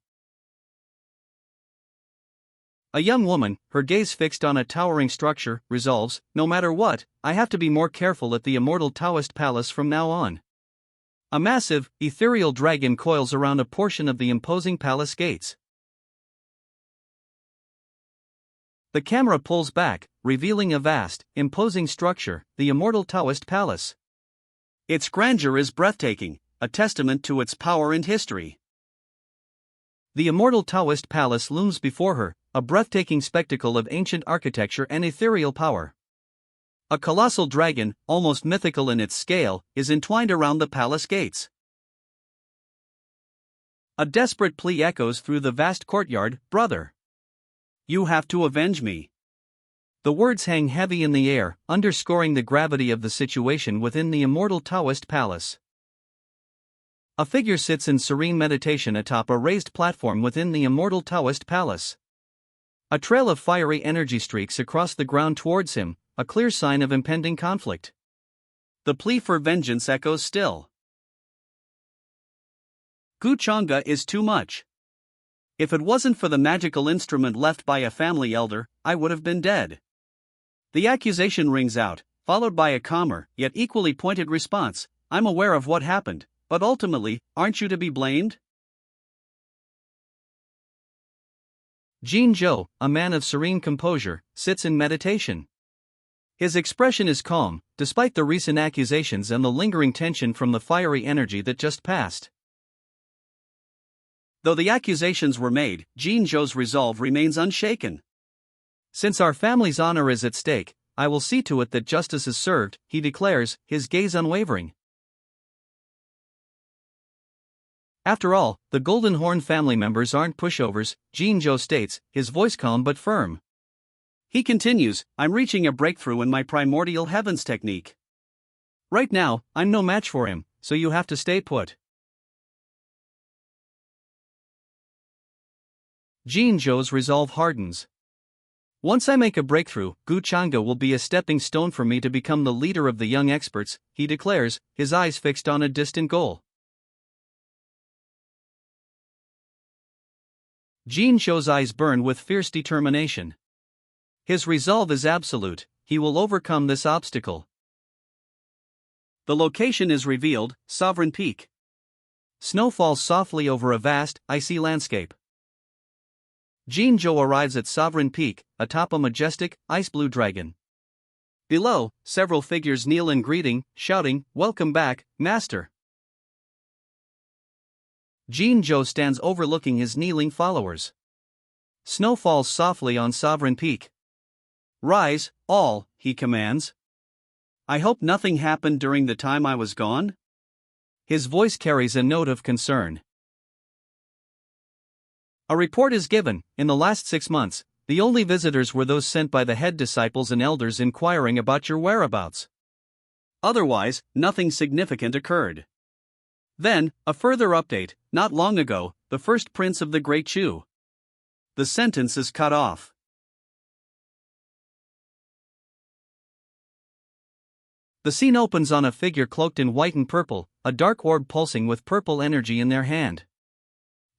A young woman, her gaze fixed on a towering structure, resolves, no matter what, I have to be more careful at the immortal Taoist palace from now on. A massive, ethereal dragon coils around a portion of the imposing palace gates. The camera pulls back, revealing a vast, imposing structure, the immortal Taoist palace. Its grandeur is breathtaking, a testament to its power and history. The immortal Taoist palace looms before her, a breathtaking spectacle of ancient architecture and ethereal power. A colossal dragon, almost mythical in its scale, is entwined around the palace gates. A desperate plea echoes through the vast courtyard, brother. You have to avenge me. The words hang heavy in the air, underscoring the gravity of the situation within the immortal Taoist palace. A figure sits in serene meditation atop a raised platform within the immortal Taoist palace. A trail of fiery energy streaks across the ground towards him, a clear sign of impending conflict. The plea for vengeance echoes still. Gu Changa is too much. If it wasn't for the magical instrument left by a family elder, I would have been dead. The accusation rings out, followed by a calmer, yet equally pointed response, I'm aware of what happened, but ultimately, aren't you to be blamed? Jin-jo, a man of serene composure, sits in meditation. His expression is calm, despite the recent accusations and the lingering tension from the fiery energy that just passed. Though the accusations were made, Jin-jo's resolve remains unshaken. Since our family's honor is at stake, I will see to it that justice is served, he declares, his gaze unwavering. After all, the Golden Horn family members aren't pushovers, Jin-jo states, his voice calm but firm. He continues, I'm reaching a breakthrough in my primordial heavens technique. Right now, I'm no match for him, so you have to stay put. Jin-jo's resolve hardens. Once I make a breakthrough, Gu Changa will be a stepping stone for me to become the leader of the young experts, he declares, his eyes fixed on a distant goal. Jin-jo's eyes burn with fierce determination. His resolve is absolute, he will overcome this obstacle. The location is revealed, Sovereign Peak. Snow falls softly over a vast, icy landscape. Jin-jo arrives at Sovereign Peak, atop a majestic, ice-blue dragon. Below, several figures kneel in greeting, shouting, Welcome back, Master. Jin-jo stands overlooking his kneeling followers. Snow falls softly on Sovereign Peak. Rise, all, he commands. I hope nothing happened during the time I was gone? His voice carries a note of concern. A report is given. In the last 6 months, the only visitors were those sent by the head disciples and elders inquiring about your whereabouts. Otherwise, nothing significant occurred. Then, a further update, not long ago, the first prince of the Great Chu. The sentence is cut off. The scene opens on a figure cloaked in white and purple, a dark orb pulsing with purple energy in their hand.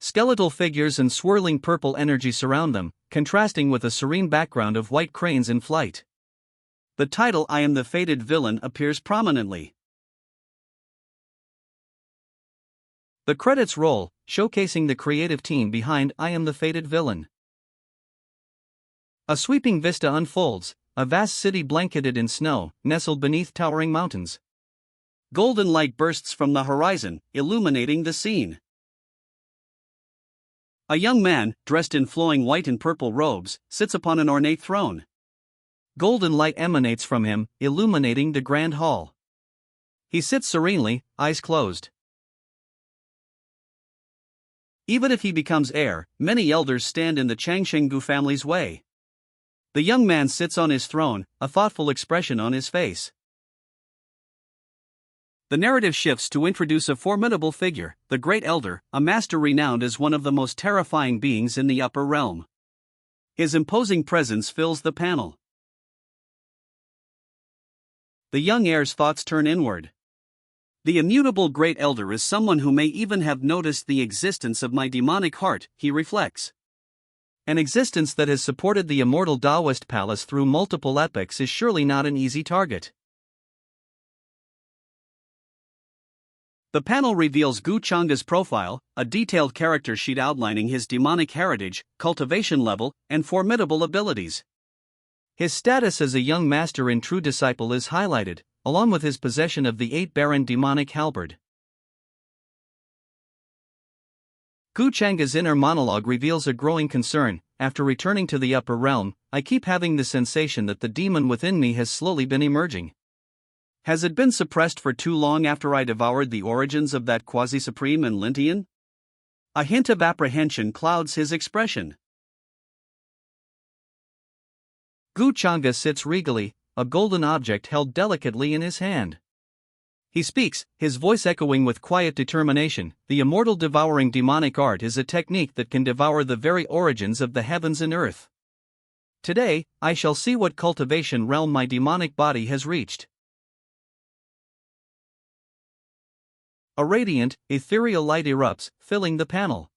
Skeletal figures and swirling purple energy surround them, contrasting with a serene background of white cranes in flight. The title I am the fated villain appears prominently. The credits roll, showcasing the creative team behind I Am the Fated Villain. A sweeping vista unfolds, a vast city blanketed in snow, nestled beneath towering mountains. Golden light bursts from the horizon, illuminating the scene. A young man, dressed in flowing white and purple robes, sits upon an ornate throne. Golden light emanates from him, illuminating the grand hall. He sits serenely, eyes closed. Even if he becomes heir, many elders stand in the Changshenggu family's way. The young man sits on his throne, a thoughtful expression on his face. The narrative shifts to introduce a formidable figure, the Great Elder, a master renowned as one of the most terrifying beings in the upper realm. His imposing presence fills the panel. The young heir's thoughts turn inward. The immutable Great Elder is someone who may even have noticed the existence of my demonic heart, he reflects. An existence that has supported the immortal Taoist palace through multiple epochs is surely not an easy target. The panel reveals Gu Changa's profile, a detailed character sheet outlining his demonic heritage, cultivation level, and formidable abilities. His status as a young master and true disciple is highlighted, along with his possession of the 8-baron demonic halberd. Gu Changa's inner monologue reveals a growing concern. After returning to the upper realm, I keep having the sensation that the demon within me has slowly been emerging. Has it been suppressed for too long after I devoured the origins of that quasi-supreme and Lintian? A hint of apprehension clouds his expression. Gu Changa sits regally, a golden object held delicately in his hand. He speaks, his voice echoing with quiet determination. The immortal devouring demonic art is a technique that can devour the very origins of the heavens and earth. Today, I shall see what cultivation realm my demonic body has reached. A radiant, ethereal light erupts, filling the panel.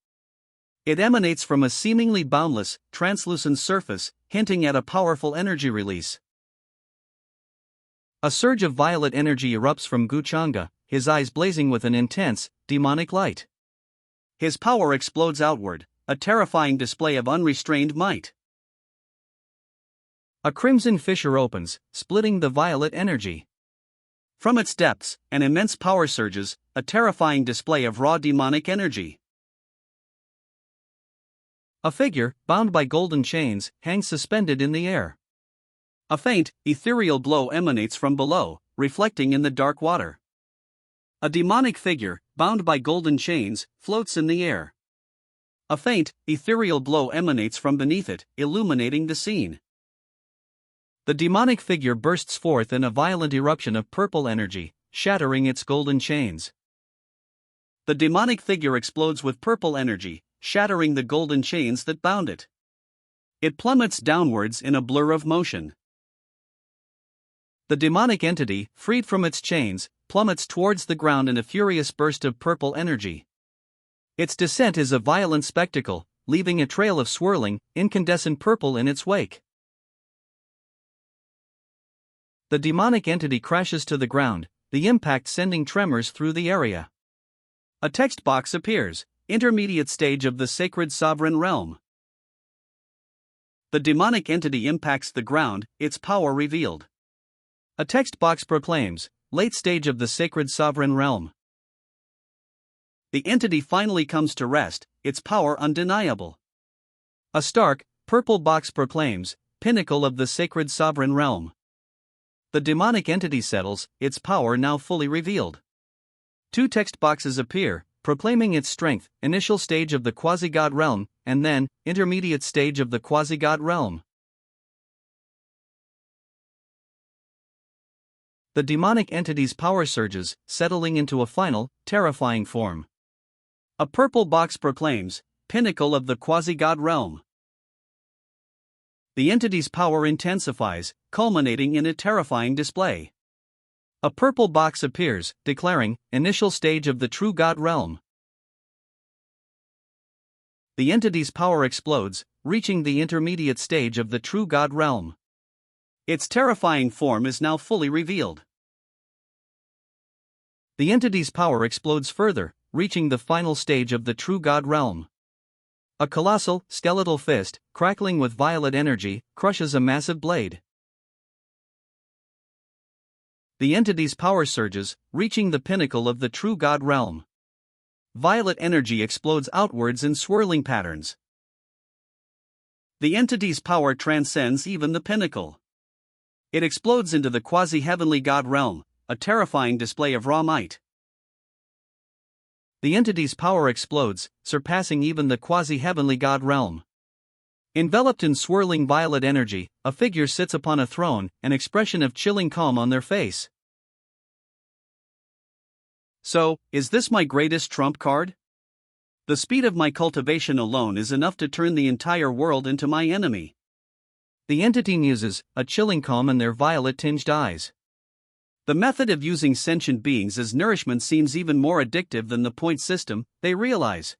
It emanates from a seemingly boundless, translucent surface, hinting at a powerful energy release. A surge of violet energy erupts from Guchanga, his eyes blazing with an intense, demonic light. His power explodes outward, a terrifying display of unrestrained might. A crimson fissure opens, splitting the violet energy. From its depths, an immense power surges, a terrifying display of raw demonic energy. A figure, bound by golden chains, hangs suspended in the air. A faint, ethereal glow emanates from below, reflecting in the dark water. A demonic figure, bound by golden chains, floats in the air. A faint, ethereal glow emanates from beneath it, illuminating the scene. The demonic figure bursts forth in a violent eruption of purple energy, shattering its golden chains. The demonic figure explodes with purple energy, shattering the golden chains that bound it. It plummets downwards in a blur of motion. The demonic entity, freed from its chains, plummets towards the ground in a furious burst of purple energy. Its descent is a violent spectacle, leaving a trail of swirling, incandescent purple in its wake. The demonic entity crashes to the ground, the impact sending tremors through the area. A text box appears, intermediate stage of the sacred sovereign realm. The demonic entity impacts the ground, its power revealed. A text box proclaims, late stage of the sacred sovereign realm. The entity finally comes to rest, its power undeniable. A stark, purple box proclaims, pinnacle of the sacred sovereign realm. The demonic entity settles, its power now fully revealed. Two text boxes appear, proclaiming its strength, initial stage of the quasi-god realm, and then, intermediate stage of the quasi-god realm. The demonic entity's power surges, settling into a final, terrifying form. A purple box proclaims, pinnacle of the quasi-god realm. The entity's power intensifies, culminating in a terrifying display. A purple box appears, declaring, initial stage of the true god realm. The entity's power explodes, reaching the intermediate stage of the true god realm. Its terrifying form is now fully revealed. The entity's power explodes further, reaching the final stage of the true god realm. A colossal, skeletal fist, crackling with violet energy, crushes a massive blade. The entity's power surges, reaching the pinnacle of the true god realm. Violet energy explodes outwards in swirling patterns. The entity's power transcends even the pinnacle. It explodes into the quasi-heavenly god realm, a terrifying display of raw might. The entity's power explodes, surpassing even the quasi-heavenly god realm. Enveloped in swirling violet energy, a figure sits upon a throne, an expression of chilling calm on their face. So, is this my greatest trump card? The speed of my cultivation alone is enough to turn the entire world into my enemy. The entity muses, a chilling calm in their violet-tinged eyes. The method of using sentient beings as nourishment seems even more addictive than the point system, they realize.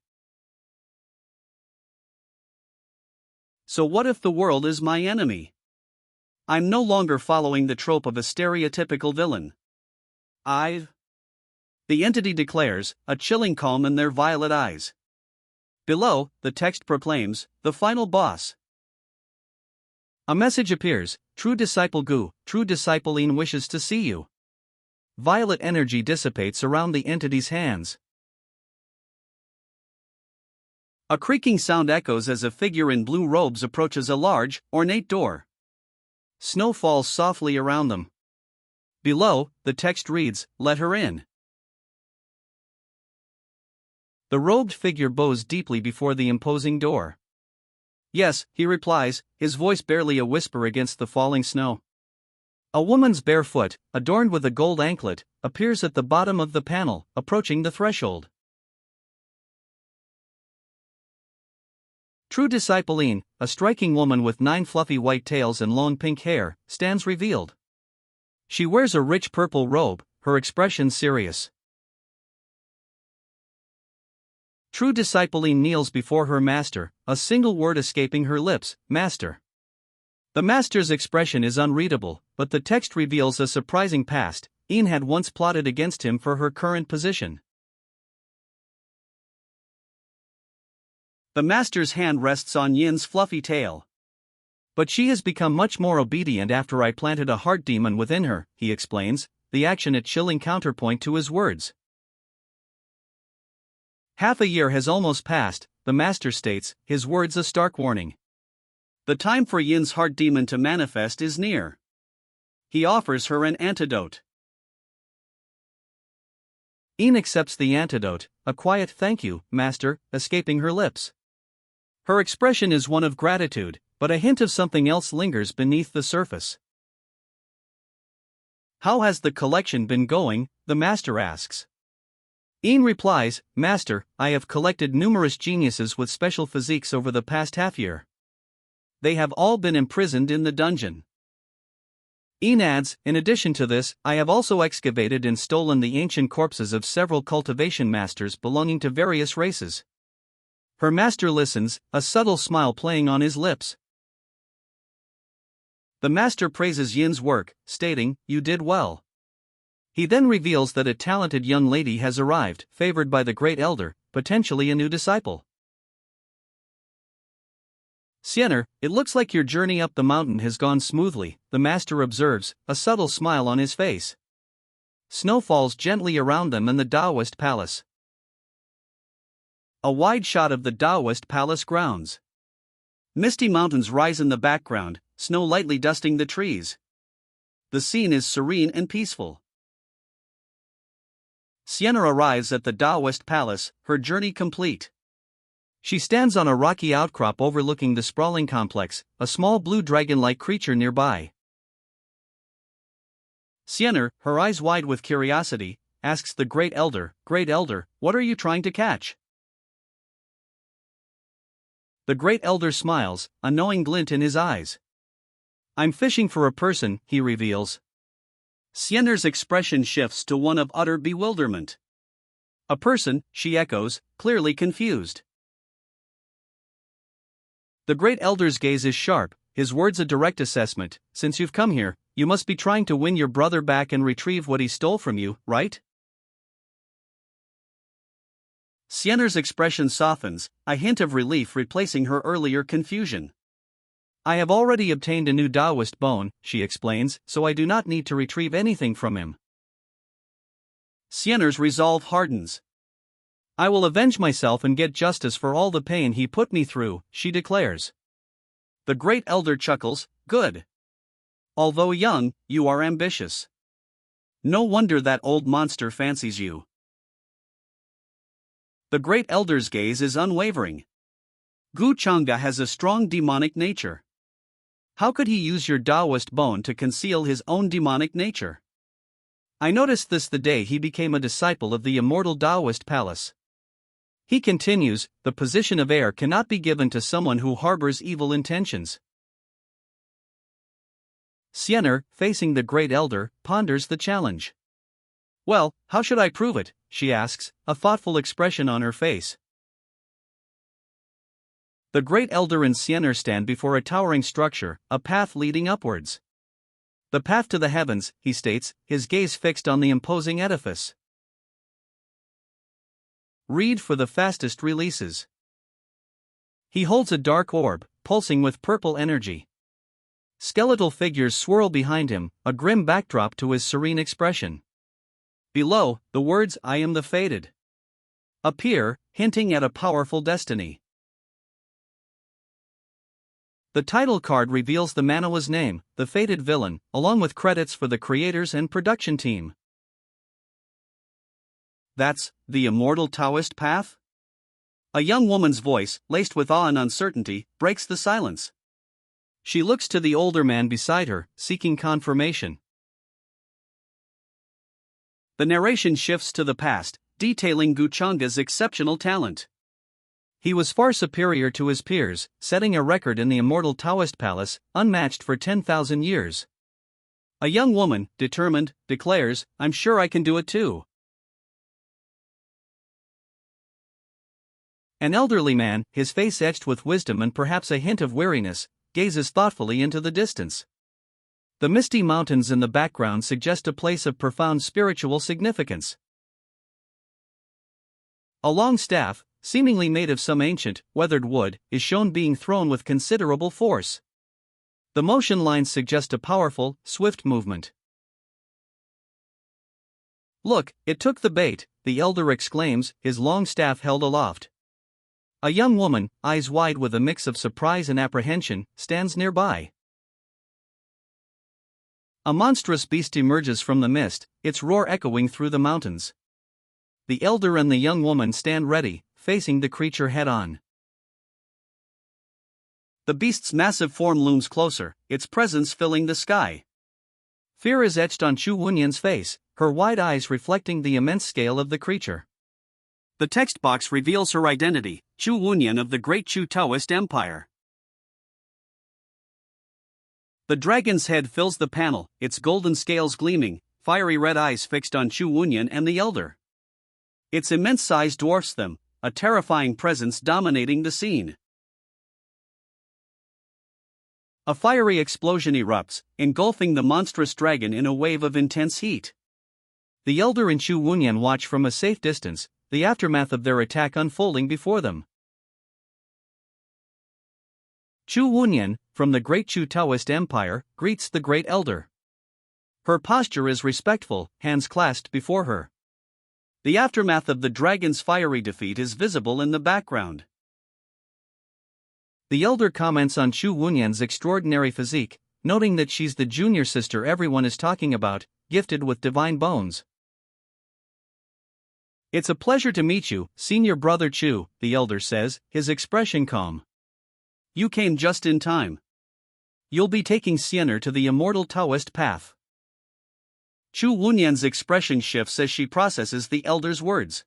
So what if the world is my enemy? I'm no longer following the trope of a stereotypical villain. The entity declares, a chilling calm in their violet eyes. Below, the text proclaims, the final boss. A message appears, true disciple Gu, true disciple In wishes to see you. Violet energy dissipates around the entity's hands. A creaking sound echoes as a figure in blue robes approaches a large, ornate door. Snow falls softly around them. Below, the text reads, let her in. The robed figure bows deeply before the imposing door. Yes, he replies, his voice barely a whisper against the falling snow. A woman's bare foot, adorned with a gold anklet, appears at the bottom of the panel, approaching the threshold. True disciple In, a striking woman with 9 fluffy white tails and long pink hair, stands revealed. She wears a rich purple robe, her expression serious. True disciple In kneels before her master, a single word escaping her lips, master. The master's expression is unreadable, but the text reveals a surprising past. Yin had once plotted against him for her current position. The master's hand rests on Yin's fluffy tail. But she has become much more obedient after I planted a heart demon within her, he explains, the action a chilling counterpoint to his words. Half a year has almost passed, the master states, his words a stark warning. The time for Yin's heart demon to manifest is near. He offers her an antidote. Yin accepts the antidote, a quiet thank you, master, escaping her lips. Her expression is one of gratitude, but a hint of something else lingers beneath the surface. How has the collection been going? The master asks. Yin replies, Master, I have collected numerous geniuses with special physiques over the past half year. They have all been imprisoned in the dungeon. Yin adds, in addition to this, I have also excavated and stolen the ancient corpses of several cultivation masters belonging to various races. Her master listens, a subtle smile playing on his lips. The master praises Yin's work, stating, You did well. He then reveals that a talented young lady has arrived, favored by the great elder, potentially a new disciple. Xianer, it looks like your journey up the mountain has gone smoothly, the master observes, a subtle smile on his face. Snow falls gently around them in the Taoist palace. A wide shot of the Taoist palace grounds. Misty mountains rise in the background, snow lightly dusting the trees. The scene is serene and peaceful. Xianer arrives at the Taoist palace, her journey complete. She stands on a rocky outcrop overlooking the sprawling complex, a small blue dragon-like creature nearby. Xianer, her eyes wide with curiosity, asks the Great Elder, what are you trying to catch? The Great Elder smiles, a knowing glint in his eyes. I'm fishing for a person, he reveals. Xianer's expression shifts to one of utter bewilderment. A person, she echoes, clearly confused. The Great Elder's gaze is sharp, his words a direct assessment. Since you've come here, you must be trying to win your brother back and retrieve what he stole from you, right? Xianer's expression softens, a hint of relief replacing her earlier confusion. I have already obtained a new Taoist bone, she explains, so I do not need to retrieve anything from him. Xianer's resolve hardens. I will avenge myself and get justice for all the pain he put me through, she declares. The Great Elder chuckles, good. Although young, you are ambitious. No wonder that old monster fancies you. The Great Elder's gaze is unwavering. Gu Chang'e has a strong demonic nature. How could he use your Taoist bone to conceal his own demonic nature? I noticed this the day he became a disciple of the immortal Taoist palace. He continues, the position of heir cannot be given to someone who harbors evil intentions. Xianer, facing the Great Elder, ponders the challenge. Well, how should I prove it? She asks, a thoughtful expression on her face. The Great Elder and Xianer stand before a towering structure, a path leading upwards. The path to the heavens, he states, his gaze fixed on the imposing edifice. Read for the fastest releases. He holds a dark orb, pulsing with purple energy. Skeletal figures swirl behind him, a grim backdrop to his serene expression. Below, the words I am the fated appear, hinting at a powerful destiny. The title card reveals the manhwa's name, The Fated Villain, along with credits for the creators and production team. That's the immortal Taoist path? A young woman's voice, laced with awe and uncertainty, breaks the silence. She looks to the older man beside her, seeking confirmation. The narration shifts to the past, detailing Gu Chang'e's exceptional talent. He was far superior to his peers, setting a record in the immortal Taoist palace, unmatched for 10,000 years. A young woman, determined, declares, I'm sure I can do it too. An elderly man, his face etched with wisdom and perhaps a hint of weariness, gazes thoughtfully into the distance. The misty mountains in the background suggest a place of profound spiritual significance. A long staff, seemingly made of some ancient, weathered wood, is shown being thrown with considerable force. The motion lines suggest a powerful, swift movement. "Look, it took the bait," the elder exclaims, his long staff held aloft. A young woman, eyes wide with a mix of surprise and apprehension, stands nearby. A monstrous beast emerges from the mist, its roar echoing through the mountains. The elder and the young woman stand ready, facing the creature head-on. The beast's massive form looms closer, its presence filling the sky. Fear is etched on Chu Wunyan's face, her wide eyes reflecting the immense scale of the creature. The text box reveals her identity, Chu Wunyan of the Great Chu Taoist Empire. The dragon's head fills the panel, its golden scales gleaming, fiery red eyes fixed on Chu Wunyan and the elder. Its immense size dwarfs them, a terrifying presence dominating the scene. A fiery explosion erupts, engulfing the monstrous dragon in a wave of intense heat. The elder and Chu Wunyan watch from a safe distance, the aftermath of their attack unfolding before them. Chu Wunyan, from the Great Chu Taoist Empire, greets the great elder. Her posture is respectful, hands clasped before her. The aftermath of the dragon's fiery defeat is visible in the background. The elder comments on Chu Wunyan's extraordinary physique, noting that she's the junior sister everyone is talking about, gifted with divine bones. "It's a pleasure to meet you, senior brother Chu," the elder says, his expression calm. "You came just in time. You'll be taking Xiener to the immortal Taoist path." Chu Wunyan's expression shifts as she processes the elder's words.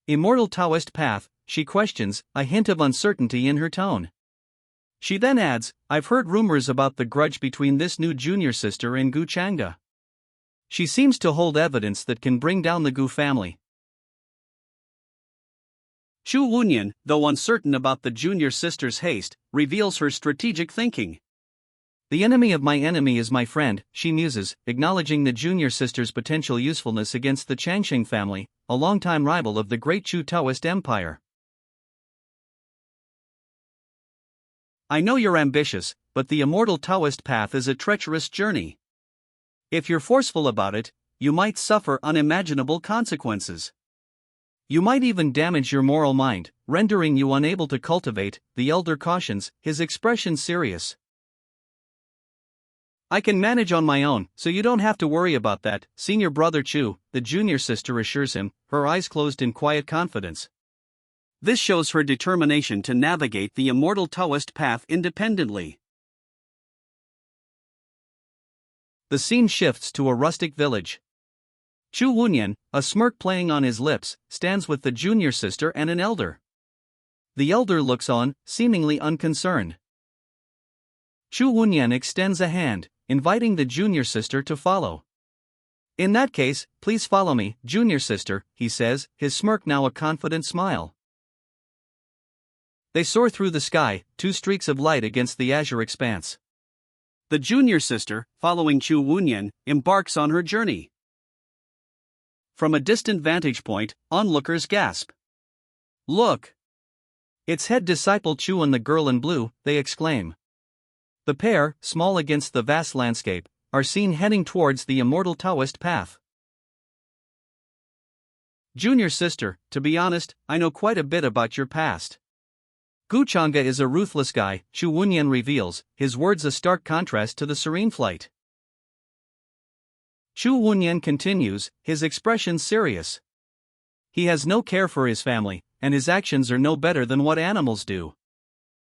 "Immortal Taoist path," she questions, a hint of uncertainty in her tone. She then adds, "I've heard rumors about the grudge between this new junior sister and Gu Chang'e." She seems to hold evidence that can bring down the Gu family. Chu Wunyan, though uncertain about the junior sister's haste, reveals her strategic thinking. "The enemy of my enemy is my friend," she muses, acknowledging the junior sister's potential usefulness against the Changsheng family, a longtime rival of the Great Chu Taoist Empire. "I know you're ambitious, but the immortal Taoist path is a treacherous journey. If you're forceful about it, you might suffer unimaginable consequences. You might even damage your moral mind, rendering you unable to cultivate," the elder cautions, his expression serious. "I can manage on my own, so you don't have to worry about that, senior brother Chu," the junior sister assures him, her eyes closed in quiet confidence. This shows her determination to navigate the immortal Taoist path independently. The scene shifts to a rustic village. Chu Wunyan, a smirk playing on his lips, stands with the junior sister and an elder. The elder looks on, seemingly unconcerned. Chu Wunyan extends a hand, inviting the junior sister to follow. "In that case, please follow me, junior sister," he says, his smirk now a confident smile. They soar through the sky, two streaks of light against the azure expanse. The junior sister, following Chu Wunyan, embarks on her journey. From a distant vantage point, onlookers gasp. "Look! It's head disciple Chu and the girl in blue," they exclaim. The pair, small against the vast landscape, are seen heading towards the immortal Taoist path. "Junior sister, to be honest, I know quite a bit about your past. Gu Chang'e is a ruthless guy," Chu Wunyan reveals, his words a stark contrast to the serene flight. Chu Wunyan continues, his expression serious. "He has no care for his family, and his actions are no better than what animals do.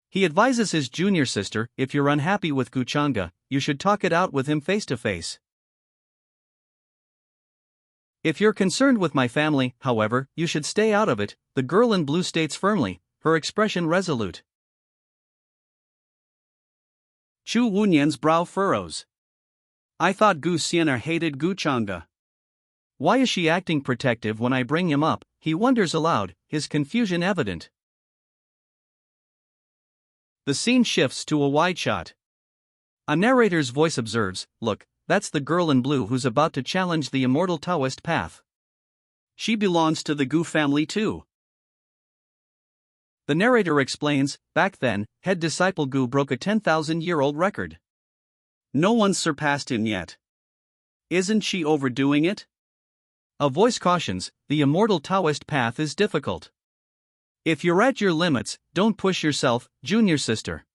He advises his junior sister, if you're unhappy with Gu Chang'e, you should talk it out with him face to face. If you're concerned with my family, however, you should stay out of it," the girl in blue states firmly, her expression resolute. Chu Wunyan's brow furrows. "I thought Gu Xiener hated Gu Chang'e. Why is she acting protective when I bring him up?" he wonders aloud, his confusion evident. The scene shifts to a wide shot. A narrator's voice observes, "Look, that's the girl in blue who's about to challenge the immortal Taoist path. She belongs to the Gu family too." The narrator explains, "Back then, head disciple Gu broke a 10,000-year-old record. No one's surpassed him yet. Isn't she overdoing it?" A voice cautions, "The immortal Taoist path is difficult. If you're at your limits, don't push yourself, junior sister."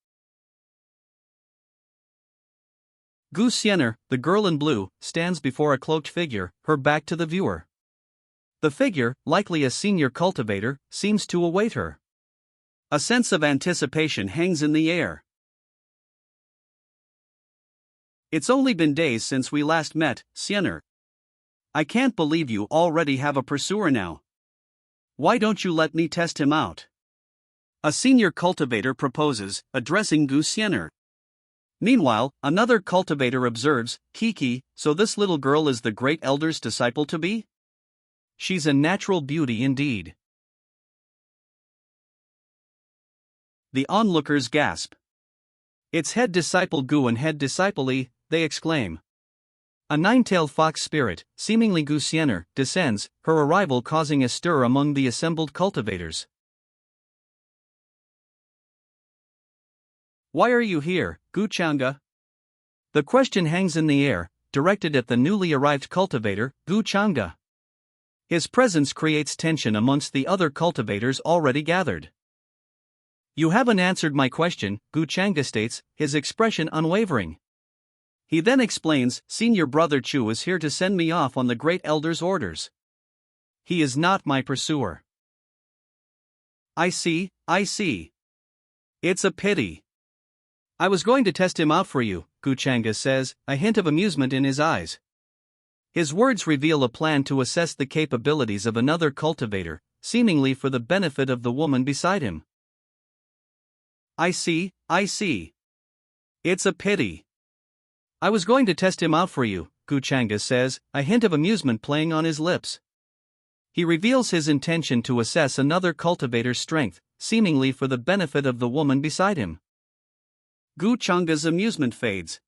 Gu Xianer, the girl in blue, stands before a cloaked figure, her back to the viewer. The figure, likely a senior cultivator, seems to await her. A sense of anticipation hangs in the air. "It's only been days since we last met, Xianer. I can't believe you already have a pursuer now. Why don't you let me test him out?" A senior cultivator proposes, addressing Gu Xianer. Meanwhile, another cultivator observes, "Kiki, so this little girl is the great elder's disciple to be? She's a natural beauty indeed." The onlookers gasp. "It's head disciple Gu and head disciple Yi," they exclaim. A nine-tailed fox spirit, seemingly Gu Xianer, descends, her arrival causing a stir among the assembled cultivators. "Why are you here, Gu Chang'e?" The question hangs in the air, directed at the newly arrived cultivator, Gu Chang'e. His presence creates tension amongst the other cultivators already gathered. "You haven't answered my question," Gu Chang'e states, his expression unwavering. He then explains, "Senior brother Chu is here to send me off on the great elder's orders. He is not my pursuer." I see. It's a pity. "I was going to test him out for you," Gu Chang'e says, a hint of amusement in his eyes. His words reveal a plan to assess the capabilities of another cultivator, seemingly for the benefit of the woman beside him. I see. It's a pity. "I was going to test him out for you," Gu Chang'e says, a hint of amusement playing on his lips. He reveals his intention to assess another cultivator's strength, seemingly for the benefit of the woman beside him. Gu Chang'e's amusement fades.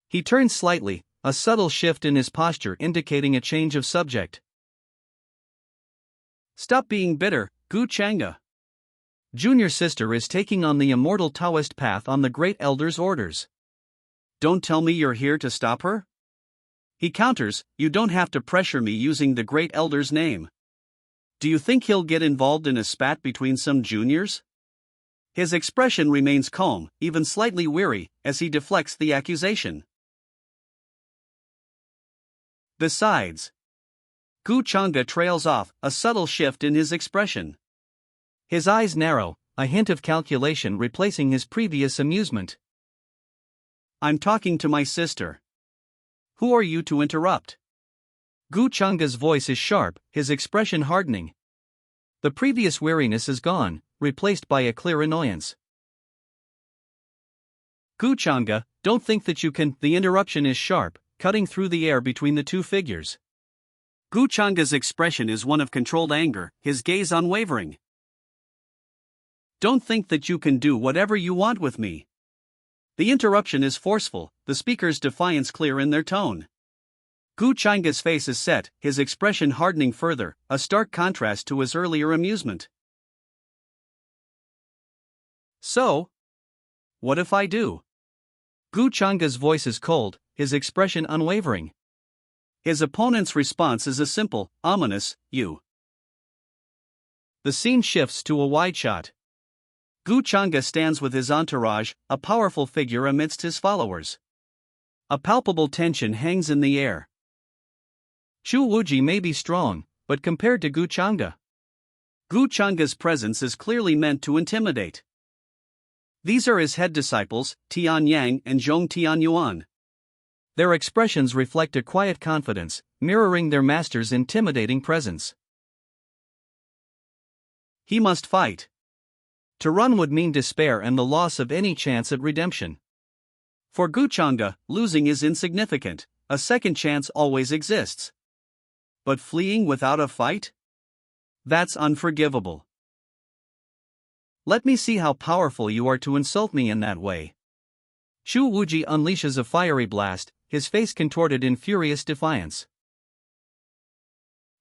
He turns slightly, a subtle shift in his posture indicating a change of subject. "Stop being bitter, Gu Chang'e. Junior sister is taking on the immortal Taoist path on the great elder's orders. Don't tell me you're here to stop her?" He counters, "You don't have to pressure me using the great elder's name. Do you think he'll get involved in a spat between some juniors?" His expression remains calm, even slightly weary, as he deflects the accusation. Besides, Gu Chang'e trails off, a subtle shift in his expression. His eyes narrow, a hint of calculation replacing his previous amusement. "I'm talking to my sister. Who are you to interrupt?" Gu Chang'e's voice is sharp, his expression hardening. The previous weariness is gone, replaced by a clear annoyance. "Gu Chang'e, don't think that you can." The interruption is sharp, cutting through the air between the two figures. Gu Chang'e's expression is one of controlled anger, his gaze unwavering. "Don't think that you can do whatever you want with me." The interruption is forceful, the speaker's defiance clear in their tone. Gu Chang'e's face is set, his expression hardening further, a stark contrast to his earlier amusement. "So? What if I do?" Gu Chang'e's voice is cold, his expression unwavering. His opponent's response is a simple, ominous, "You." The scene shifts to a wide shot. Gu Chang'e stands with his entourage, a powerful figure amidst his followers. A palpable tension hangs in the air. Chu Wuji may be strong, but compared to Gu Chang'e, Gu Chang'e's presence is clearly meant to intimidate. These are his head disciples, Tian Yang and Zhong Tianyuan. Their expressions reflect a quiet confidence, mirroring their master's intimidating presence. He must fight. To run would mean despair and the loss of any chance at redemption. For Gu Chang'e, losing is insignificant, a second chance always exists. But fleeing without a fight? That's unforgivable. Let me see how powerful you are to insult me in that way. Chu Wuji unleashes a fiery blast, his face contorted in furious defiance.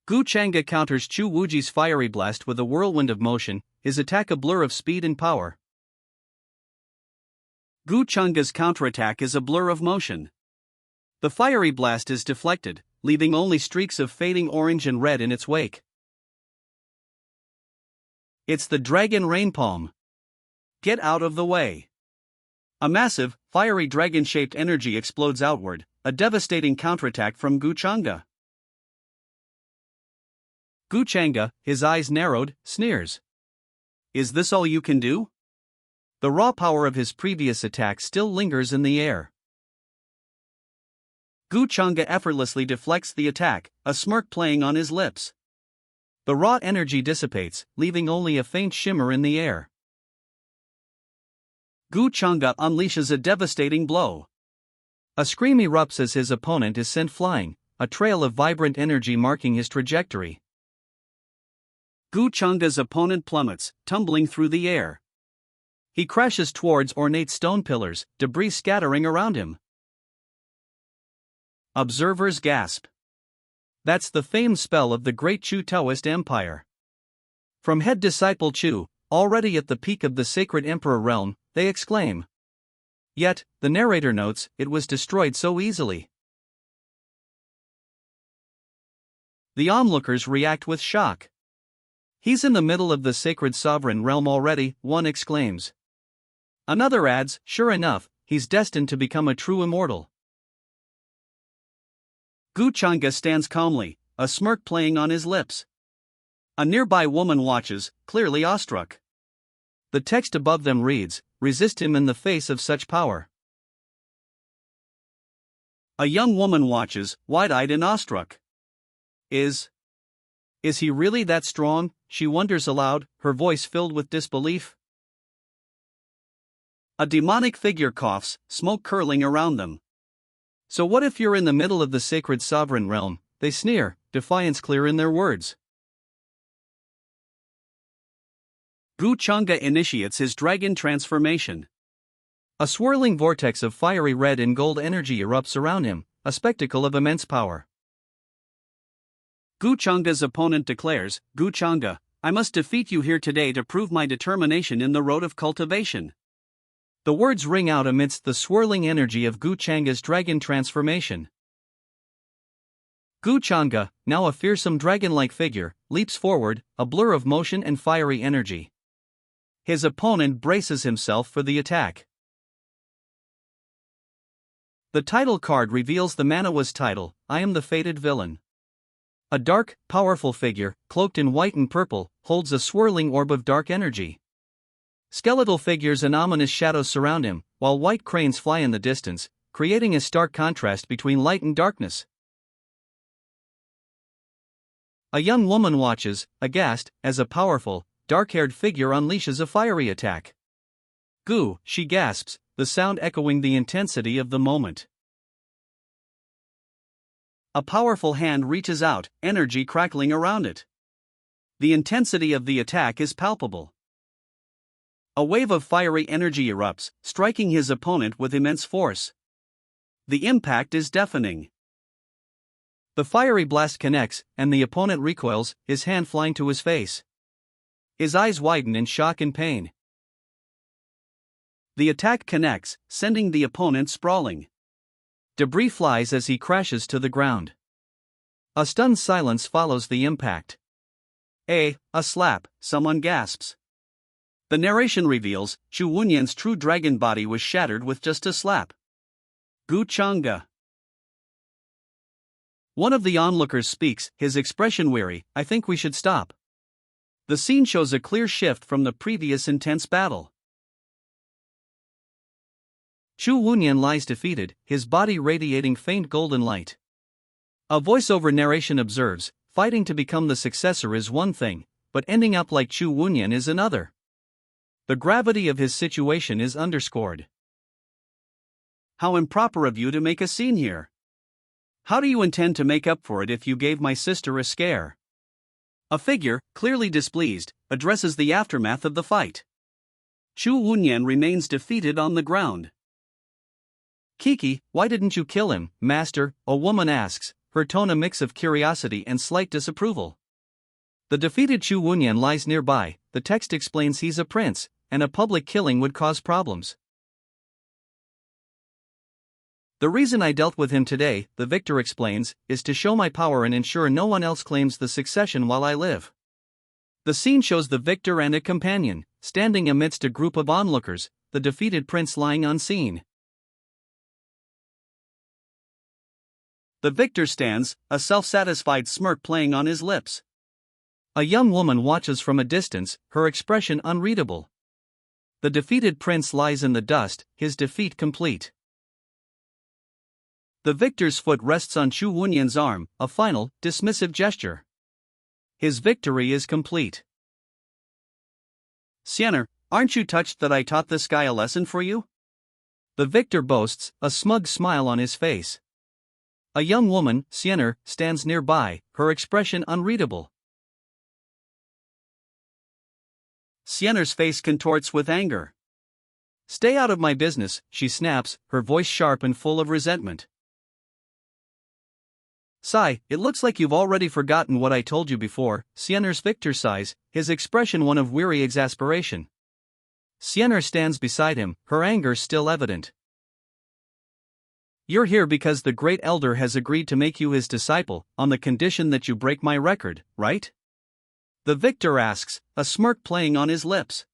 Gu Chang'e counters Chu Wuji's fiery blast with a whirlwind of motion, his attack a blur of speed and power. Gu Chang'e's counterattack is a blur of motion. The fiery blast is deflected, leaving only streaks of fading orange and red in its wake. It's the Dragon Rain Palm. Get out of the way. A massive, fiery dragon-shaped energy explodes outward, a devastating counterattack from Gu Chang'e. Gu Chang'e, his eyes narrowed, sneers. Is this all you can do? The raw power of his previous attack still lingers in the air. Gu Chang'e effortlessly deflects the attack, a smirk playing on his lips. The raw energy dissipates, leaving only a faint shimmer in the air. Gu Chang'e unleashes a devastating blow. A scream erupts as his opponent is sent flying, a trail of vibrant energy marking his trajectory. Gu Chang'e's opponent plummets, tumbling through the air. He crashes towards ornate stone pillars, debris scattering around him. Observers gasp. That's the famed spell of the great Chu Taoist Empire. From head disciple Chu, already at the peak of the sacred emperor realm, they exclaim. Yet, the narrator notes, it was destroyed so easily. The onlookers react with shock. He's in the middle of the sacred sovereign realm already, one exclaims. Another adds, sure enough, he's destined to become a true immortal. Gu Chang'e stands calmly, a smirk playing on his lips. A nearby woman watches, clearly awestruck. The text above them reads, resist him in the face of such power. A young woman watches, wide-eyed and awestruck. Is he really that strong? She wonders aloud, her voice filled with disbelief. A demonic figure coughs, smoke curling around them. So what if you're in the middle of the sacred sovereign realm? They sneer, defiance clear in their words. Gu Chang'e initiates his dragon transformation. A swirling vortex of fiery red and gold energy erupts around him, a spectacle of immense power. Gu Chang'e's opponent declares, Gu Chang'e, I must defeat you here today to prove my determination in the road of cultivation. The words ring out amidst the swirling energy of Gu Chang'e's dragon transformation. Gu Chang'e, now a fearsome dragon-like figure, leaps forward, a blur of motion and fiery energy. His opponent braces himself for the attack. The title card reveals the Manawa's title, I am the fated villain. A dark, powerful figure, cloaked in white and purple, holds a swirling orb of dark energy. Skeletal figures and ominous shadows surround him, while white cranes fly in the distance, creating a stark contrast between light and darkness. A young woman watches, aghast, as a powerful, dark-haired figure unleashes a fiery attack. Gu, she gasps, the sound echoing the intensity of the moment. A powerful hand reaches out, energy crackling around it. The intensity of the attack is palpable. A wave of fiery energy erupts, striking his opponent with immense force. The impact is deafening. The fiery blast connects, and the opponent recoils, his hand flying to his face. His eyes widen in shock and pain. The attack connects, sending the opponent sprawling. Debris flies as he crashes to the ground. A stunned silence follows the impact. A slap, someone gasps. The narration reveals, Chu Wunyan's true dragon body was shattered with just a slap. Gu Chang'e. One of the onlookers speaks, his expression weary, I think we should stop. The scene shows a clear shift from the previous intense battle. Chu Wunyan lies defeated, his body radiating faint golden light. A voiceover narration observes, fighting to become the successor is one thing, but ending up like Chu Wunyan is another. The gravity of his situation is underscored. How improper of you to make a scene here. How do you intend to make up for it if you gave my sister a scare? A figure, clearly displeased, addresses the aftermath of the fight. Chu Wunyan remains defeated on the ground. Kiki, why didn't you kill him, master? A woman asks, her tone a mix of curiosity and slight disapproval. The defeated Chu Wunyan lies nearby. The text explains he's a prince, and a public killing would cause problems. The reason I dealt with him today, the victor explains, is to show my power and ensure no one else claims the succession while I live. The scene shows the victor and a companion, standing amidst a group of onlookers, the defeated prince lying unseen. The victor stands, a self-satisfied smirk playing on his lips. A young woman watches from a distance, her expression unreadable. The defeated prince lies in the dust, his defeat complete. The victor's foot rests on Chu Wunyan's arm, a final, dismissive gesture. His victory is complete. Siener, aren't you touched that I taught this guy a lesson for you? The victor boasts, a smug smile on his face. A young woman, Siener, stands nearby, her expression unreadable. Siener's face contorts with anger. Stay out of my business, she snaps, her voice sharp and full of resentment. Sigh, it looks like you've already forgotten what I told you before. Siener's victor sighs, his expression one of weary exasperation. Siener stands beside him, her anger still evident. You're here because the great elder has agreed to make you his disciple, on the condition that you break my record, right? The victor asks, a smirk playing on his lips.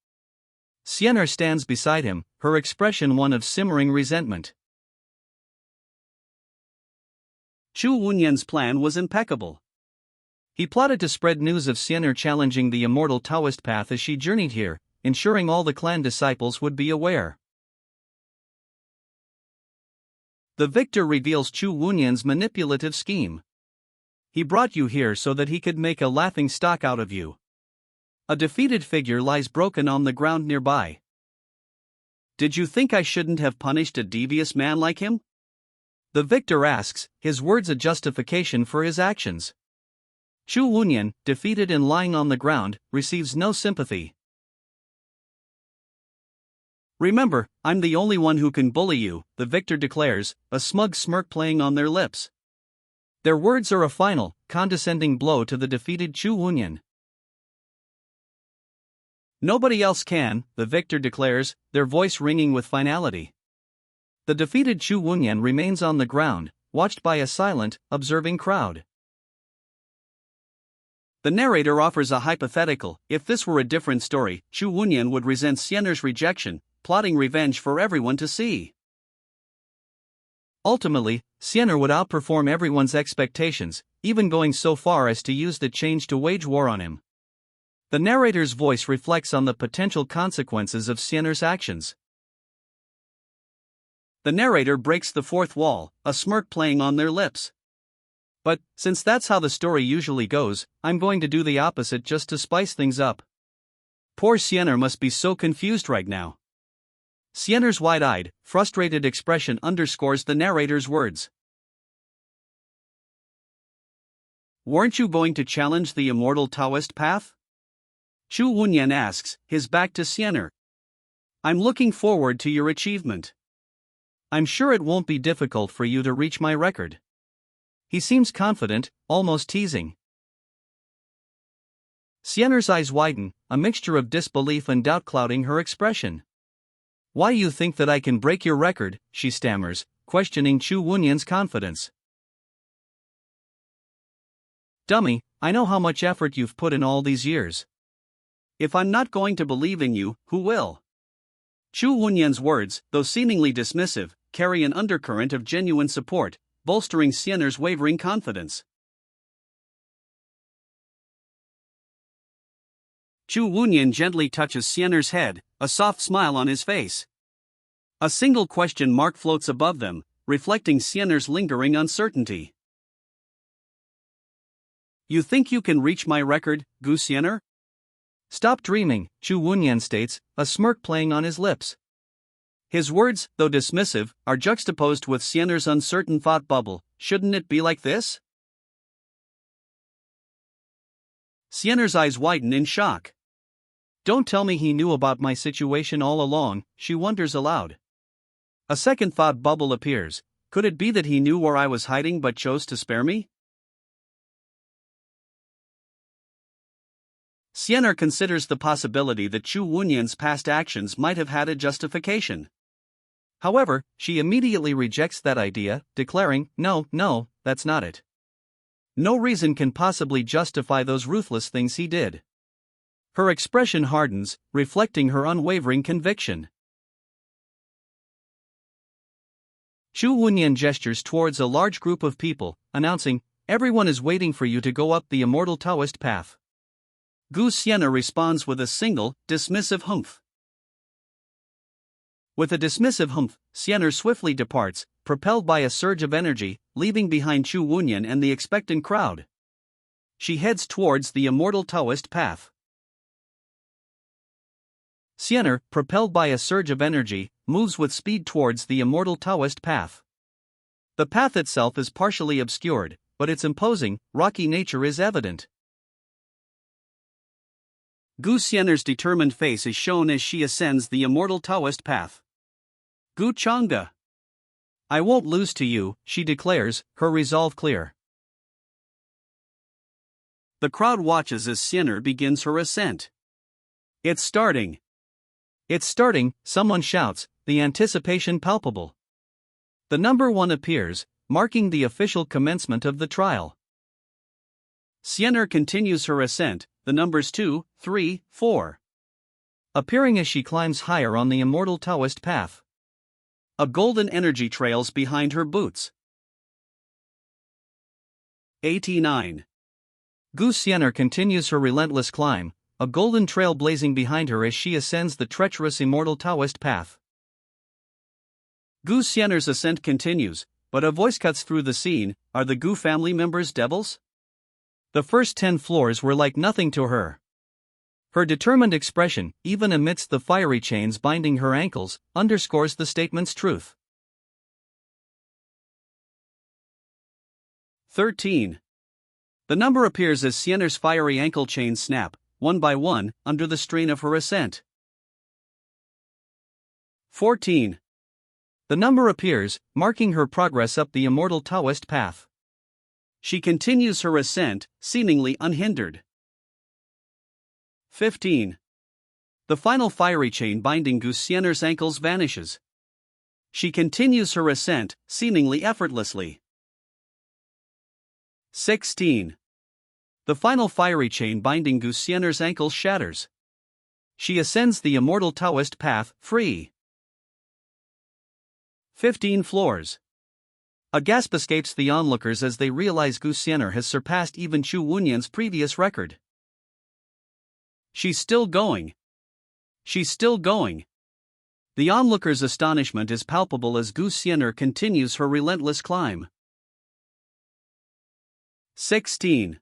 Siener stands beside him, her expression one of simmering resentment. Chu Wunyan's plan was impeccable. He plotted to spread news of Siener challenging the immortal Taoist path as she journeyed here, ensuring all the clan disciples would be aware. The victor reveals Chu Wunyan's manipulative scheme. He brought you here so that he could make a laughing stock out of you. A defeated figure lies broken on the ground nearby. Did you think I shouldn't have punished a devious man like him? The victor asks, his words a justification for his actions. Chu Wunyan, defeated and lying on the ground, receives no sympathy. Remember, I'm the only one who can bully you, the victor declares, a smug smirk playing on their lips. Their words are a final, condescending blow to the defeated Chu Wunyan. Nobody else can, the victor declares, their voice ringing with finality. The defeated Chu Wunyan remains on the ground, watched by a silent, observing crowd. The narrator offers a hypothetical. If this were a different story, Chu Wunyan would resent Siener's rejection, plotting revenge for everyone to see. Ultimately, Siener would outperform everyone's expectations, even going so far as to use the change to wage war on him. The narrator's voice reflects on the potential consequences of Siener's actions. The narrator breaks the fourth wall, a smirk playing on their lips. But, since that's how the story usually goes, I'm going to do the opposite just to spice things up. Poor Siener must be so confused right now. Siener's wide-eyed, frustrated expression underscores the narrator's words. Weren't you going to challenge the immortal Taoist path? Chu Wunyan asks, his back to Siener. I'm looking forward to your achievement. I'm sure it won't be difficult for you to reach my record. He seems confident, almost teasing. Siener's eyes widen, a mixture of disbelief and doubt clouding her expression. Why you think that I can break your record, she stammers, questioning Chu Wunyan's confidence. Dummy, I know how much effort you've put in all these years. If I'm not going to believe in you, who will? Chu Wunyan's words, though seemingly dismissive, carry an undercurrent of genuine support, bolstering Siener's wavering confidence. Chu Wunyan gently touches Siener's head, a soft smile on his face. A single question mark floats above them, reflecting Siener's lingering uncertainty. You think you can reach my record, Gu Siener? Stop dreaming, Chu Wunyan states, a smirk playing on his lips. His words, though dismissive, are juxtaposed with Siener's uncertain thought bubble. Shouldn't it be like this? Siener's eyes widen in shock. Don't tell me he knew about my situation all along, she wonders aloud. A second thought bubble appears. Could it be that he knew where I was hiding but chose to spare me? Sienna considers the possibility that Chu Wunyan's past actions might have had a justification. However, she immediately rejects that idea, declaring, No, that's not it. No reason can possibly justify those ruthless things he did. Her expression hardens, reflecting her unwavering conviction. Chu Wunyan gestures towards a large group of people, announcing, Everyone is waiting for you to go up the immortal Taoist path. Gu Sienna responds with a single, dismissive humph. With a dismissive humph, Sienna swiftly departs, propelled by a surge of energy, leaving behind Chu Wunyan and the expectant crowd. She heads towards the immortal Taoist path. Sienna, propelled by a surge of energy, moves with speed towards the immortal Taoist path. The path itself is partially obscured, but its imposing, rocky nature is evident. Gu Sienna's determined face is shown as she ascends the immortal Taoist path. Gu Chang'e. I won't lose to you, she declares, her resolve clear. The crowd watches as Sienna begins her ascent. It's starting. It's starting, someone shouts, the anticipation palpable. The number 1 appears, marking the official commencement of the trial. Sienna continues her ascent, the numbers 2, 3, 4. Appearing as she climbs higher on the immortal Taoist path. A golden energy trails behind her boots. 89. Gu Sienna continues her relentless climb, a golden trail blazing behind her as she ascends the treacherous immortal Taoist path. Gu Sienna's ascent continues, but a voice cuts through the scene. Are the Gu family members devils? The first 10 floors were like nothing to her. Her determined expression, even amidst the fiery chains binding her ankles, underscores the statement's truth. 13. The number appears as Sienna's fiery ankle chains snap, one by one, under the strain of her ascent. 14. The number appears, marking her progress up the immortal Taoist path. She continues her ascent, seemingly unhindered. 15. The final fiery chain binding Gu Sienna's ankles vanishes. She continues her ascent, seemingly effortlessly. 16. The final fiery chain binding Gu Sienna's ankles shatters. She ascends the immortal Taoist path, free. 15 floors. A gasp escapes the onlookers as they realize Gu Sienna has surpassed even Chu Wunyan's previous record. She's still going. She's still going. The onlookers' astonishment is palpable as Gu Sienna continues her relentless climb. 16.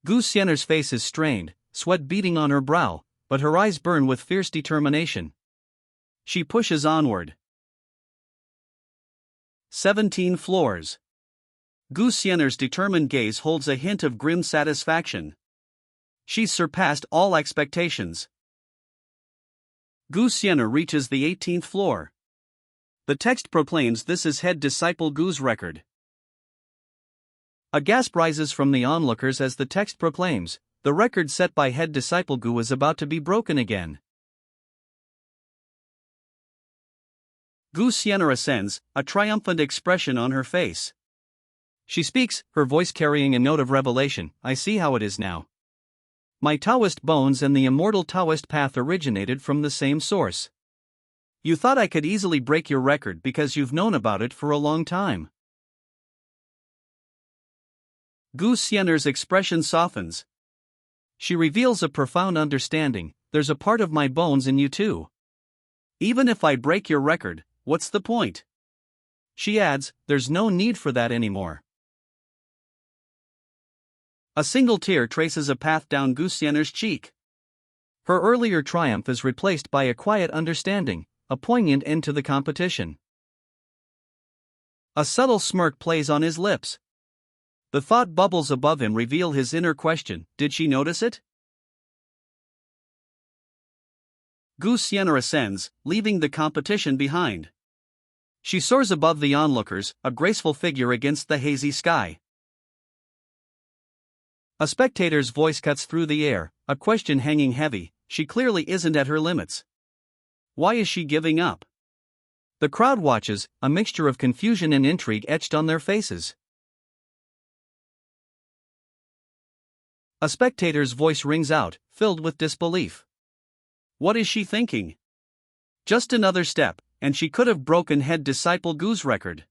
Gu Sienna's face is strained, sweat beading on her brow, but her eyes burn with fierce determination. She pushes onward. 17 floors. Gu Sienna's determined gaze holds a hint of grim satisfaction. She's surpassed all expectations. Gu Sienna reaches the 18th floor. The text proclaims this is head disciple Gu's record. A gasp rises from the onlookers as the text proclaims, the record set by head disciple Gu is about to be broken again. Gu Sienna ascends, a triumphant expression on her face. She speaks, her voice carrying a note of revelation. I see how it is now. My Taoist bones and the immortal Taoist path originated from the same source. You thought I could easily break your record because you've known about it for a long time. Gu Sienna's expression softens. She reveals a profound understanding. There's a part of my bones in you too. Even if I break your record, what's the point? She adds, there's no need for that anymore. A single tear traces a path down Gu Sienna's cheek. Her earlier triumph is replaced by a quiet understanding, a poignant end to the competition. A subtle smirk plays on his lips. The thought bubbles above him reveal his inner question, did she notice it? Gu Xian'er ascends, leaving the competition behind. She soars above the onlookers, a graceful figure against the hazy sky. A spectator's voice cuts through the air, a question hanging heavy. She clearly isn't at her limits. Why is she giving up? The crowd watches, a mixture of confusion and intrigue etched on their faces. A spectator's voice rings out, filled with disbelief. What is she thinking? Just another step, and she could have broken head disciple Gu's record.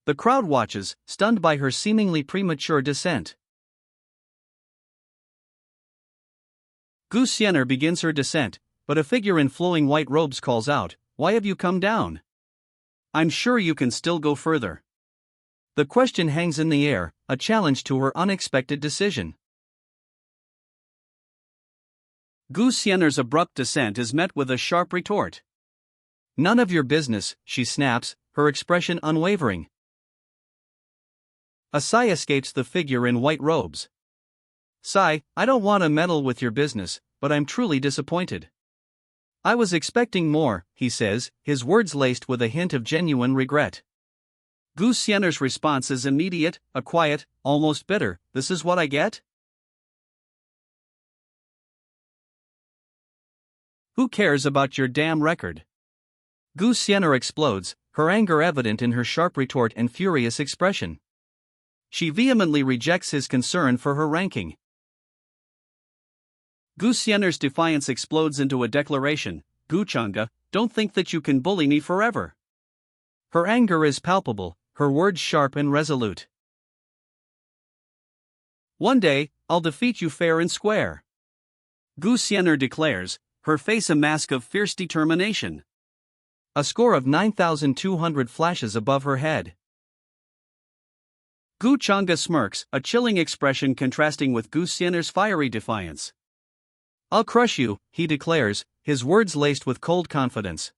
The crowd watches, stunned by her seemingly premature descent. Gu Xian'er begins her descent, but a figure in flowing white robes calls out, "Why have you come down? I'm sure you can still go further." The question hangs in the air, a challenge to her unexpected decision. Gu Xian'er's abrupt descent is met with a sharp retort. "None of your business," she snaps, her expression unwavering. A sigh escapes the figure in white robes. "Sigh, I don't want to meddle with your business, but I'm truly disappointed." "I was expecting more," he says, his words laced with a hint of genuine regret. Gu Xian'er's response is immediate, a quiet, almost bitter, "This is what I get?" "Who cares about your damn record?" Gu Xian'er explodes, her anger evident in her sharp retort and furious expression. She vehemently rejects his concern for her ranking. Gu Xian'er's defiance explodes into a declaration, "Gu Chang'e, don't think that you can bully me forever." Her anger is palpable, her words sharp and resolute. "One day, I'll defeat you fair and square," Gu Xian'er declares, her face a mask of fierce determination. A score of 9,200 flashes above her head. Gu Chang'e smirks, a chilling expression contrasting with Gu Xian'er's fiery defiance. "I'll crush you," he declares, his words laced with cold confidence.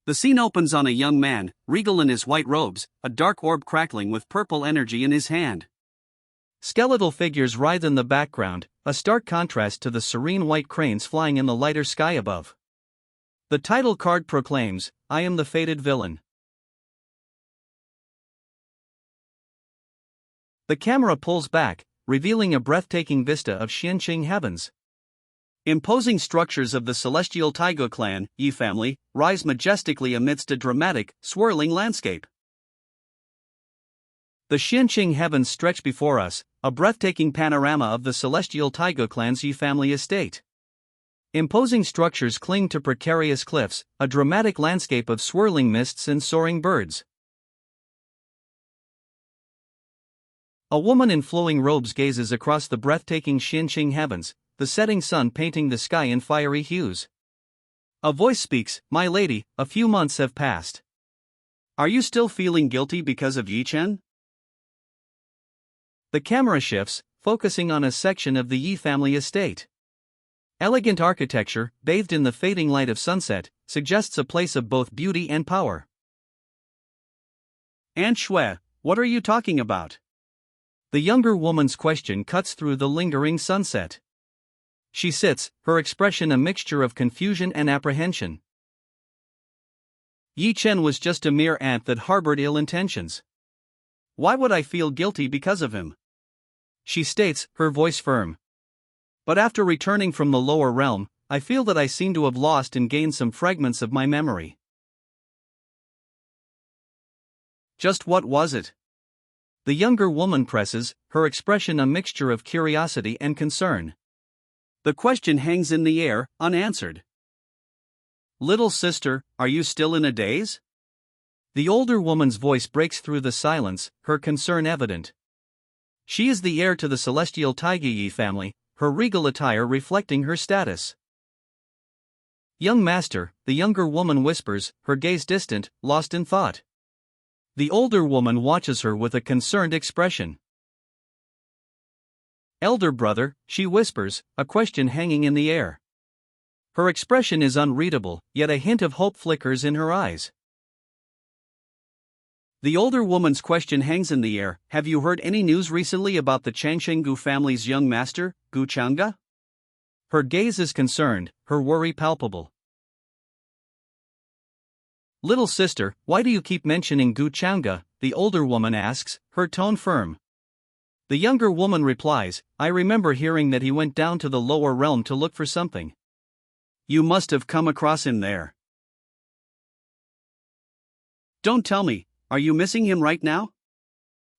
The scene opens on a young man, regal in his white robes, a dark orb crackling with purple energy in his hand. Skeletal figures writhe in the background, a stark contrast to the serene white cranes flying in the lighter sky above. The title card proclaims, "I am the fated villain." The camera pulls back, revealing a breathtaking vista of Xianqing heavens. Imposing structures of the celestial Taiga clan, Yi family, rise majestically amidst a dramatic, swirling landscape. The Xianqing heavens stretch before us, a breathtaking panorama of the celestial Taiga clan's Yi family estate. Imposing structures cling to precarious cliffs, a dramatic landscape of swirling mists and soaring birds. A woman in flowing robes gazes across the breathtaking Xianqing heavens, the setting sun painting the sky in fiery hues. A voice speaks, "My lady, a few months have passed. Are you still feeling guilty because of Yi Chen?" The camera shifts, focusing on a section of the Yi family estate. Elegant architecture, bathed in the fading light of sunset, suggests a place of both beauty and power. "Aunt Shui, what are you talking about?" The younger woman's question cuts through the lingering sunset. She sits, her expression a mixture of confusion and apprehension. "Yi Chen was just a mere ant that harbored ill intentions. Why would I feel guilty because of him?" She states, her voice firm. "But after returning from the lower realm, I feel that I seem to have lost and gained some fragments of my memory." "Just what was it?" The younger woman presses, her expression a mixture of curiosity and concern. The question hangs in the air, unanswered. "Little sister, are you still in a daze?" The older woman's voice breaks through the silence, her concern evident. She is the heir to the celestial Taiga family, her regal attire reflecting her status. "Young master," the younger woman whispers, her gaze distant, lost in thought. The older woman watches her with a concerned expression. "Elder brother," she whispers, a question hanging in the air. Her expression is unreadable, yet a hint of hope flickers in her eyes. The older woman's question hangs in the air, "Have you heard any news recently about the Changshenggu family's young master, Guchanga? Her gaze is concerned, her worry palpable. Little sister, why do you keep mentioning Guchanga? The older woman asks, her tone firm. The younger woman replies, I remember hearing that he went down to the lower realm to look for something. You must have come across him there. Don't tell me, are you missing him right now?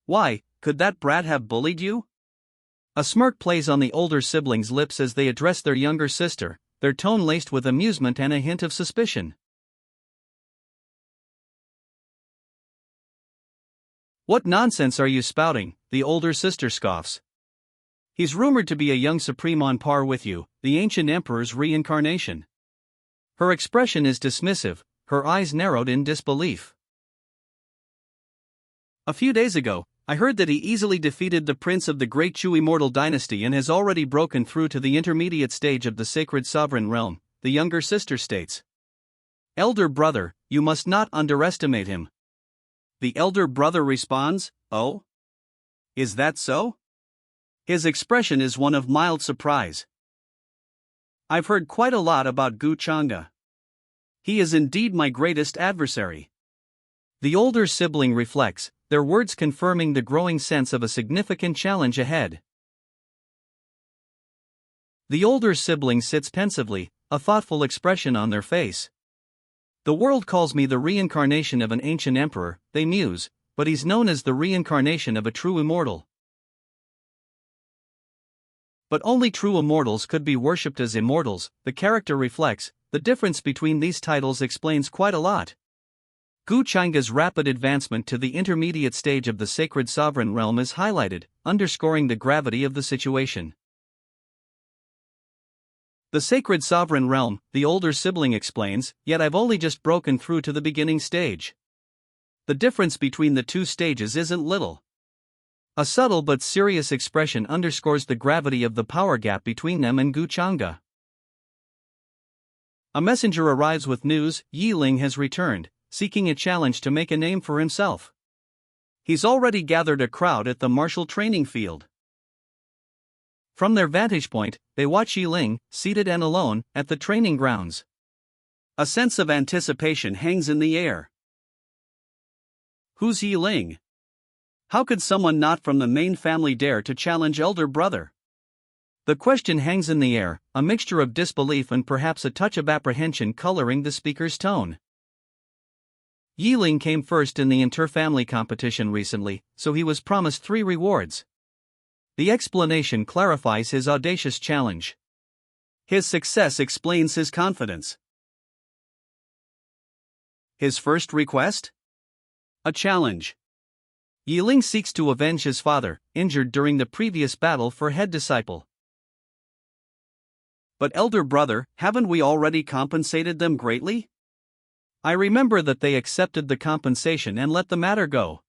Why, could that brat have bullied you? A smirk plays on the older siblings' lips as they address their younger sister, their tone laced with amusement and a hint of suspicion. What nonsense are you spouting? The older sister scoffs. He's rumored to be a young supreme on par with you, the ancient emperor's reincarnation. Her expression is dismissive, her eyes narrowed in disbelief. A few days ago, I heard that he easily defeated the prince of the great Chu immortal dynasty and has already broken through to the intermediate stage of the sacred sovereign realm, the younger sister states. Elder brother, you must not underestimate him. The elder brother responds, Oh? Is that so? His expression is one of mild surprise. I've heard quite a lot about Guchanga. He is indeed my greatest adversary. The older sibling reflects, their words confirming the growing sense of a significant challenge ahead. The older sibling sits pensively, a thoughtful expression on their face. The world calls me the reincarnation of an ancient emperor, they muse, but he's known as the reincarnation of a true immortal. But only true immortals could be worshipped as immortals, the character reflects. The difference between these titles explains quite a lot. Guchanga's rapid advancement to the intermediate stage of the sacred sovereign realm is highlighted, underscoring the gravity of the situation. The sacred sovereign realm, the older sibling explains, yet I've only just broken through to the beginning stage. The difference between the two stages isn't little. A subtle but serious expression underscores the gravity of the power gap between them and Guchanga. A messenger arrives with news, Yi Ling has returned, seeking a challenge to make a name for himself. He's already gathered a crowd at the martial training field. From their vantage point, they watch Yi Ling, seated and alone, at the training grounds. A sense of anticipation hangs in the air. Who's Yi Ling? How could someone not from the main family dare to challenge elder brother? The question hangs in the air, a mixture of disbelief and perhaps a touch of apprehension coloring the speaker's tone. Yi Ling came first in the inter-family competition recently, so he was promised 3 rewards. The explanation clarifies his audacious challenge. His success explains his confidence. His first request? A challenge. Yi Ling seeks to avenge his father, injured during the previous battle for head disciple. But elder brother, haven't we already compensated them greatly? I remember that they accepted the compensation and let the matter go.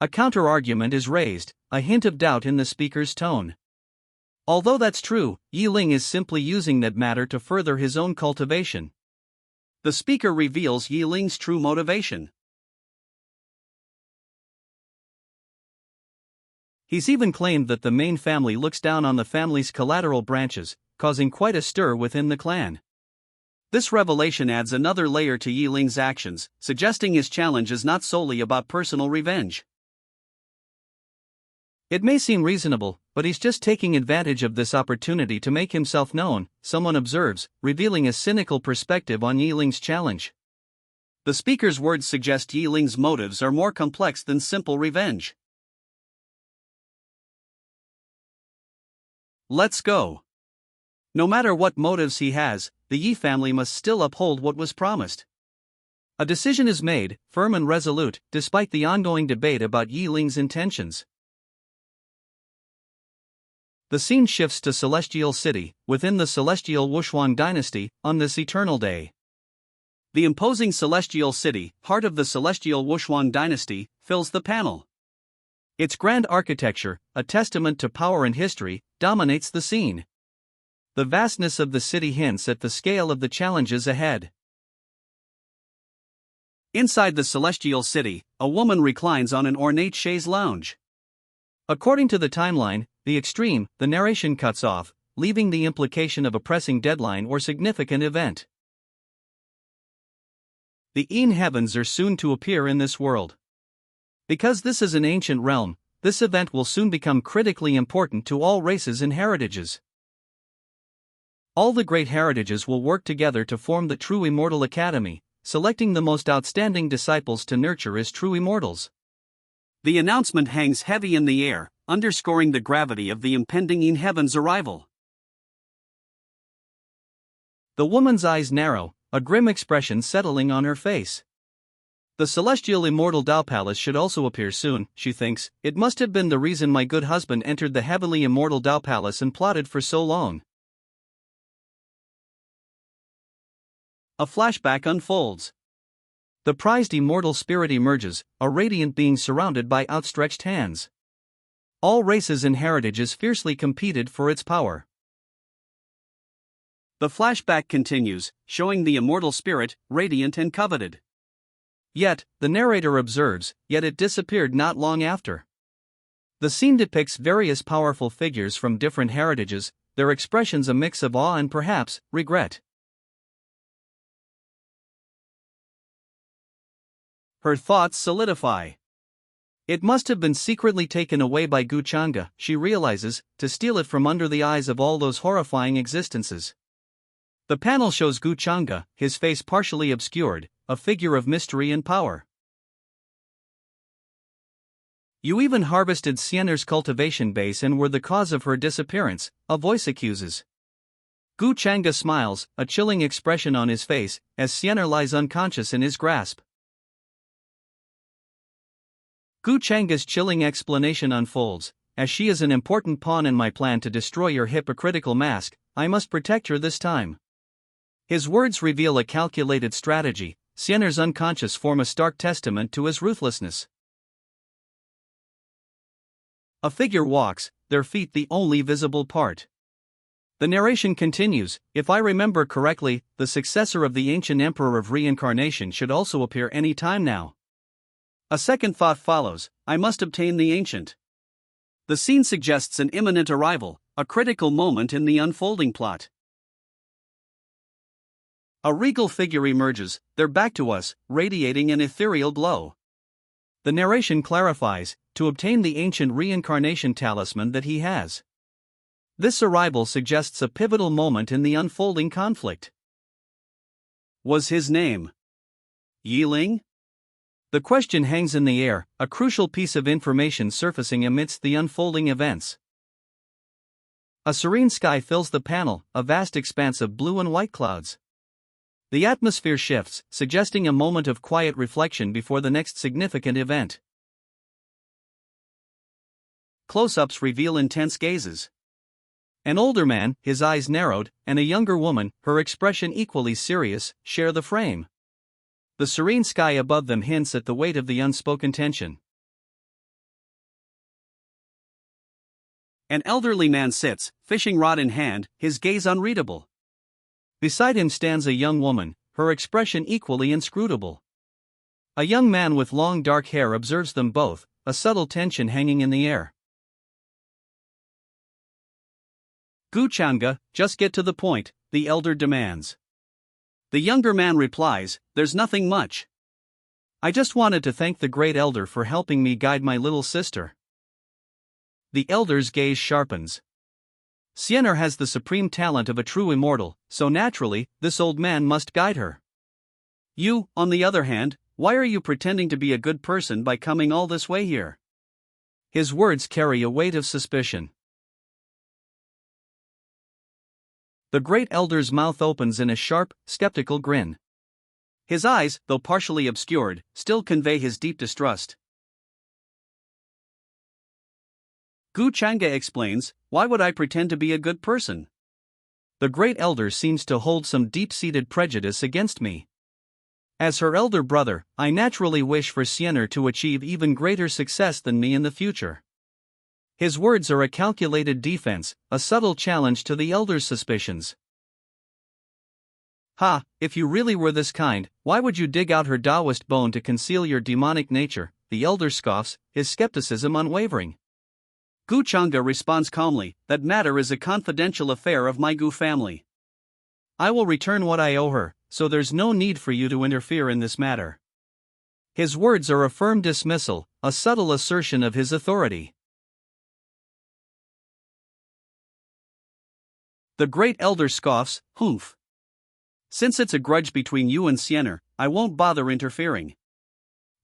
A counter-argument is raised, a hint of doubt in the speaker's tone. Although that's true, Yi Ling is simply using that matter to further his own cultivation. The speaker reveals Yi Ling's true motivation. He's even claimed that the main family looks down on the family's collateral branches, causing quite a stir within the clan. This revelation adds another layer to Yi Ling's actions, suggesting his challenge is not solely about personal revenge. It may seem reasonable, but he's just taking advantage of this opportunity to make himself known, someone observes, revealing a cynical perspective on Yi Ling's challenge. The speaker's words suggest Yi Ling's motives are more complex than simple revenge. Let's go. No matter what motives he has, the Yi family must still uphold what was promised. A decision is made, firm and resolute, despite the ongoing debate about Yi Ling's intentions. The scene shifts to Celestial City, within the Celestial Wushuang dynasty, on this eternal day. The imposing Celestial City, heart of the Celestial Wushuang dynasty, fills the panel. Its grand architecture, a testament to power and history, dominates the scene. The vastness of the city hints at the scale of the challenges ahead. Inside the Celestial City, a woman reclines on an ornate chaise lounge. According to the timeline, the extreme, the narration cuts off, leaving the implication of a pressing deadline or significant event. The Een heavens are soon to appear in this world. Because this is an ancient realm, this event will soon become critically important to all races and heritages. All the great heritages will work together to form the true immortal academy, selecting the most outstanding disciples to nurture as true immortals. The announcement hangs heavy in the air, underscoring the gravity of the impending Een heavens arrival. The woman's eyes narrow, a grim expression settling on her face. The celestial immortal Tao Palace should also appear soon, she thinks. It must have been the reason my good husband entered the heavenly immortal Tao Palace and plotted for so long. A flashback unfolds. The prized immortal spirit emerges, a radiant being surrounded by outstretched hands. All races and heritages fiercely competed for its power. The flashback continues, showing the immortal spirit, radiant and coveted. Yet, the narrator observes, yet it disappeared not long after. The scene depicts various powerful figures from different heritages, their expressions a mix of awe and perhaps regret. Her thoughts solidify. It must have been secretly taken away by Gu Changa, she realizes, to steal it from under the eyes of all those horrifying existences. The panel shows Gu Changa, his face partially obscured, a figure of mystery and power. You even harvested Sienner's cultivation base and were the cause of her disappearance, a voice accuses. Gu Changa smiles, a chilling expression on his face, as Sienner lies unconscious in his grasp. Gu Changa's chilling explanation unfolds. As she is an important pawn in my plan to destroy your hypocritical mask, I must protect her this time. His words reveal a calculated strategy. Sienner's unconscious form a stark testament to his ruthlessness. A figure walks, their feet the only visible part. The narration continues. If I remember correctly, the successor of the ancient emperor of reincarnation should also appear any time now. A second thought follows, I must obtain the ancient. The scene suggests an imminent arrival, a critical moment in the unfolding plot. A regal figure emerges, their back to us, radiating an ethereal glow. The narration clarifies, to obtain the ancient reincarnation talisman that he has. This arrival suggests a pivotal moment in the unfolding conflict. Was his name Yiling? The question hangs in the air, a crucial piece of information surfacing amidst the unfolding events. A serene sky fills the panel, a vast expanse of blue and white clouds. The atmosphere shifts, suggesting a moment of quiet reflection before the next significant event. Close-ups reveal intense gazes. An older man, his eyes narrowed, and a younger woman, her expression equally serious, share the frame. The serene sky above them hints at the weight of the unspoken tension. An elderly man sits, fishing rod in hand, his gaze unreadable. Beside him stands a young woman, her expression equally inscrutable. A young man with long dark hair observes them both, a subtle tension hanging in the air. Gu Changa, just get to the point, the elder demands. The younger man replies, there's nothing much. I just wanted to thank the great elder for helping me guide my little sister. The elder's gaze sharpens. Sienner has the supreme talent of a true immortal, so naturally, this old man must guide her. You, on the other hand, why are you pretending to be a good person by coming all this way here? His words carry a weight of suspicion. The great elder's mouth opens in a sharp, skeptical grin. His eyes, though partially obscured, still convey his deep distrust. Gu Changa explains, why would I pretend to be a good person? The great elder seems to hold some deep-seated prejudice against me. As her elder brother, I naturally wish for Sienner to achieve even greater success than me in the future. His words are a calculated defense, a subtle challenge to the elder's suspicions. Ha, if you really were this kind, why would you dig out her Taoist bone to conceal your demonic nature? The elder scoffs, his skepticism unwavering. Gu Chang'e responds calmly, that matter is a confidential affair of my Gu family. I will return what I owe her, so there's no need for you to interfere in this matter. His words are a firm dismissal, a subtle assertion of his authority. The great elder scoffs, humph. Since it's a grudge between you and Siener, I won't bother interfering.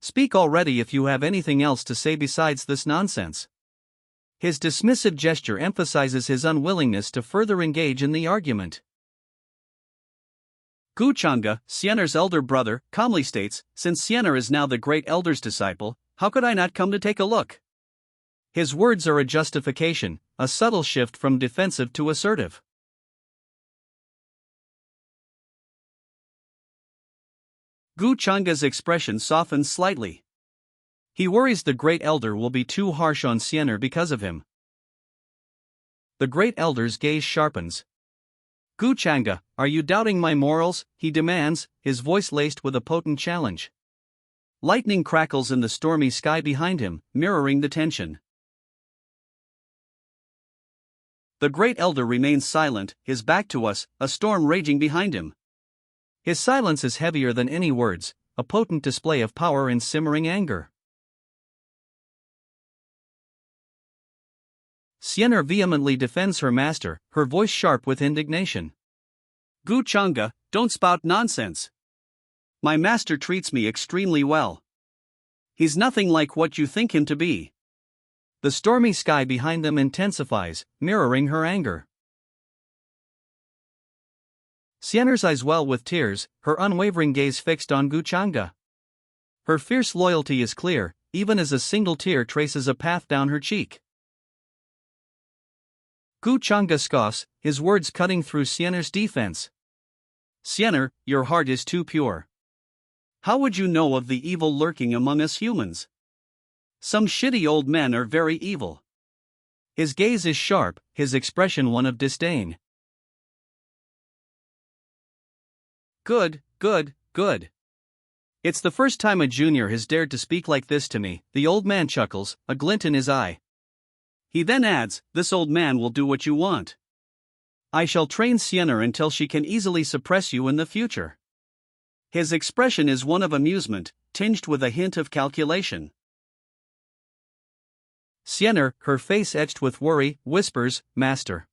Speak already if you have anything else to say besides this nonsense. His dismissive gesture emphasizes his unwillingness to further engage in the argument. Gu Chang'e, Siener's elder brother, calmly states, since Siener is now the great elder's disciple, how could I not come to take a look? His words are a justification, a subtle shift from defensive to assertive. Gu Chang'e's expression softens slightly. He worries the great elder will be too harsh on Siener because of him. The great elder's gaze sharpens. Gu Chang'e, are you doubting my morals? He demands, his voice laced with a potent challenge. Lightning crackles in the stormy sky behind him, mirroring the tension. The great elder remains silent, his back to us, a storm raging behind him. His silence is heavier than any words, a potent display of power and simmering anger. Siener vehemently defends her master, her voice sharp with indignation. Gu Chang'e, don't spout nonsense. My master treats me extremely well. He's nothing like what you think him to be. The stormy sky behind them intensifies, mirroring her anger. Siener's eyes well with tears, her unwavering gaze fixed on Gu Chang'e. Her fierce loyalty is clear, even as a single tear traces a path down her cheek. Gu Chang'e scoffs, his words cutting through Siener's defense. Siener, your heart is too pure. How would you know of the evil lurking among us humans? Some shitty old men are very evil. His gaze is sharp, his expression one of disdain. Good, good, good. It's the first time a junior has dared to speak like this to me, the old man chuckles, a glint in his eye. He then adds, this old man will do what you want. I shall train Siener until she can easily suppress you in the future. His expression is one of amusement, tinged with a hint of calculation. Siener, her face etched with worry, whispers, Master.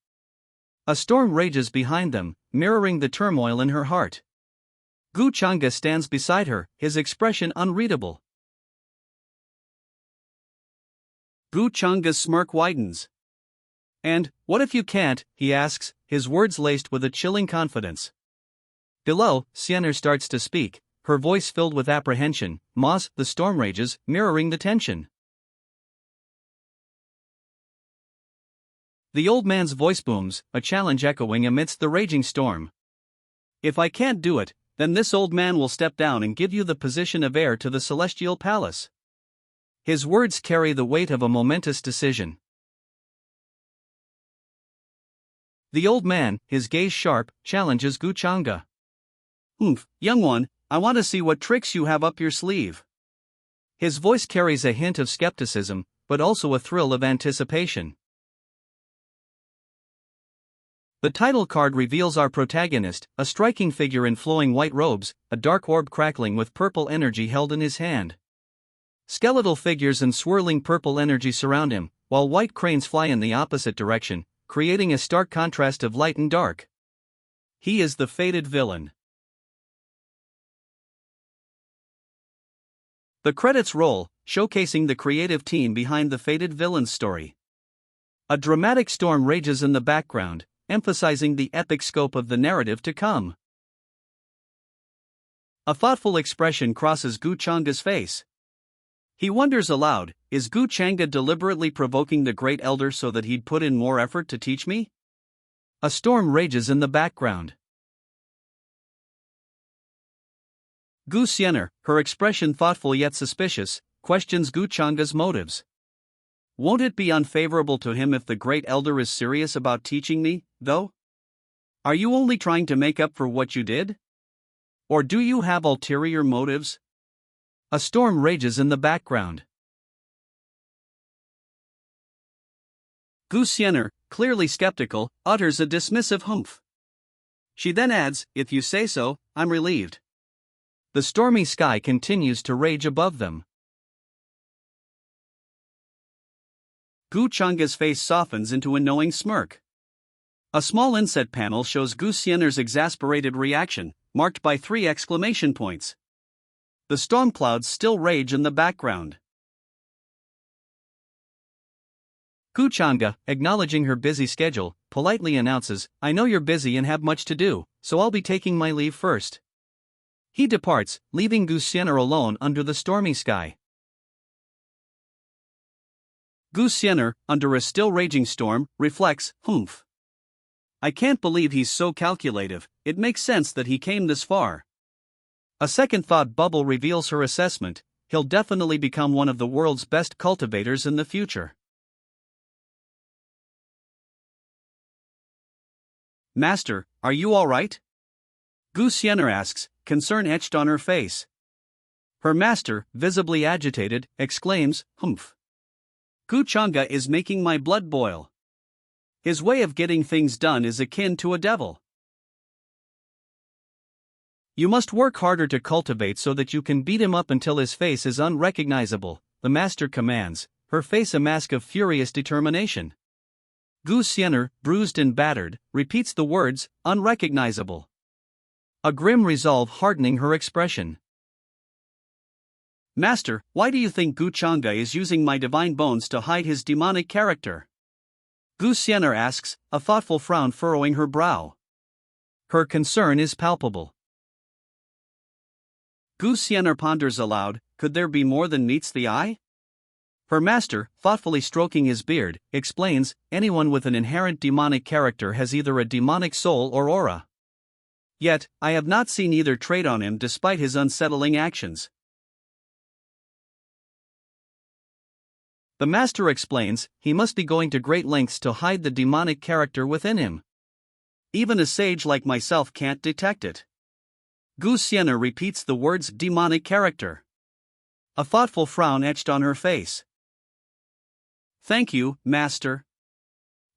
A storm rages behind them, mirroring the turmoil in her heart. Gu Chang'e stands beside her, his expression unreadable. Gu Chang'e's smirk widens. And, what if you can't, he asks, his words laced with a chilling confidence. Below, Siener starts to speak, her voice filled with apprehension. Moss, the storm rages, mirroring the tension. The old man's voice booms, a challenge echoing amidst the raging storm. If I can't do it, then this old man will step down and give you the position of heir to the celestial palace. His words carry the weight of a momentous decision. The old man, his gaze sharp, challenges Gu Chang'e. Young one, I want to see what tricks you have up your sleeve. His voice carries a hint of skepticism, but also a thrill of anticipation. The title card reveals our protagonist, a striking figure in flowing white robes, a dark orb crackling with purple energy held in his hand. Skeletal figures and swirling purple energy surround him, while white cranes fly in the opposite direction, creating a stark contrast of light and dark. He is the fated villain. The credits roll, showcasing the creative team behind the fated villain's story. A dramatic storm rages in the background, emphasizing the epic scope of the narrative to come. A thoughtful expression crosses Gu Chang'e's face. He wonders aloud, is Gu Chang'e deliberately provoking the great elder so that he'd put in more effort to teach me? A storm rages in the background. Gu Siener, her expression thoughtful yet suspicious, questions Gu Chang'e's motives. Won't it be unfavorable to him if the great elder is serious about teaching me, though? Are you only trying to make up for what you did? Or do you have ulterior motives? A storm rages in the background. Gu Xianer, clearly skeptical, utters a dismissive humph. She then adds, "If you say so, I'm relieved." The stormy sky continues to rage above them. Gu Changa's face softens into a knowing smirk. A small inset panel shows Gu Xianer's exasperated reaction, marked by 3 exclamation points. The storm clouds still rage in the background. Gu Changa, acknowledging her busy schedule, politely announces, "I know you're busy and have much to do, so I'll be taking my leave first." He departs, leaving Gu Xianer alone under the stormy sky. Gu Xianer, under a still raging storm, reflects, "Humph. I can't believe he's so calculative, it makes sense that he came this far." A second thought bubble reveals her assessment: he'll definitely become one of the world's best cultivators in the future. "Master, are you alright?" Gu Xianer asks, concern etched on her face. Her master, visibly agitated, exclaims, "Humph. Gu Changa is making my blood boil. His way of getting things done is akin to a devil. You must work harder to cultivate so that you can beat him up until his face is unrecognizable," the master commands, her face a mask of furious determination. Gu Xianer, bruised and battered, repeats the words, "unrecognizable." A grim resolve hardening her expression. "Master, why do you think Gu Changa is using my divine bones to hide his demonic character?" Gu Xianer asks, a thoughtful frown furrowing her brow. Her concern is palpable. Gu Xianer ponders aloud, could there be more than meets the eye? Her master, thoughtfully stroking his beard, explains, anyone with an inherent demonic character has either a demonic soul or aura. Yet, I have not seen either trait on him despite his unsettling actions. The master explains, he must be going to great lengths to hide the demonic character within him. Even a sage like myself can't detect it. Gu Xianer repeats the words demonic character. A thoughtful frown etched on her face. "Thank you, master.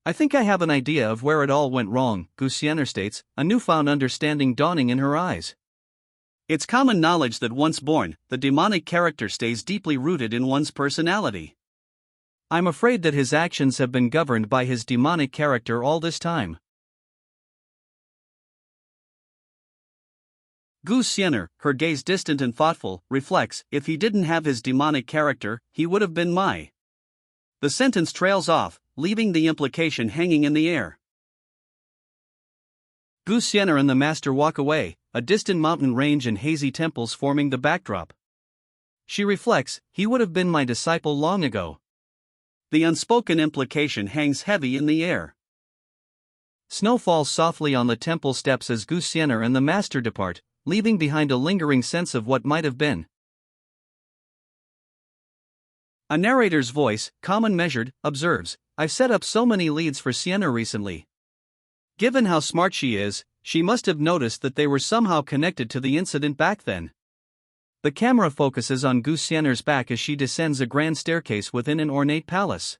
I think I have an idea of where it all went wrong," Gu Xianer states, a newfound understanding dawning in her eyes. It's common knowledge that once born, the demonic character stays deeply rooted in one's personality. I'm afraid that his actions have been governed by his demonic character all this time. Gu Xianer, her gaze distant and thoughtful, reflects, if he didn't have his demonic character, he would have been my. The sentence trails off, leaving the implication hanging in the air. Gu Xianer and the master walk away, a distant mountain range and hazy temples forming the backdrop. She reflects, he would have been my disciple long ago. The unspoken implication hangs heavy in the air. Snow falls softly on the temple steps as Gu Xianer and the master depart, leaving behind a lingering sense of what might have been. A narrator's voice, calm and measured, observes, I've set up so many leads for Sienna recently. Given how smart she is, she must have noticed that they were somehow connected to the incident back then. The camera focuses on Gu Xianer's back as she descends a grand staircase within an ornate palace.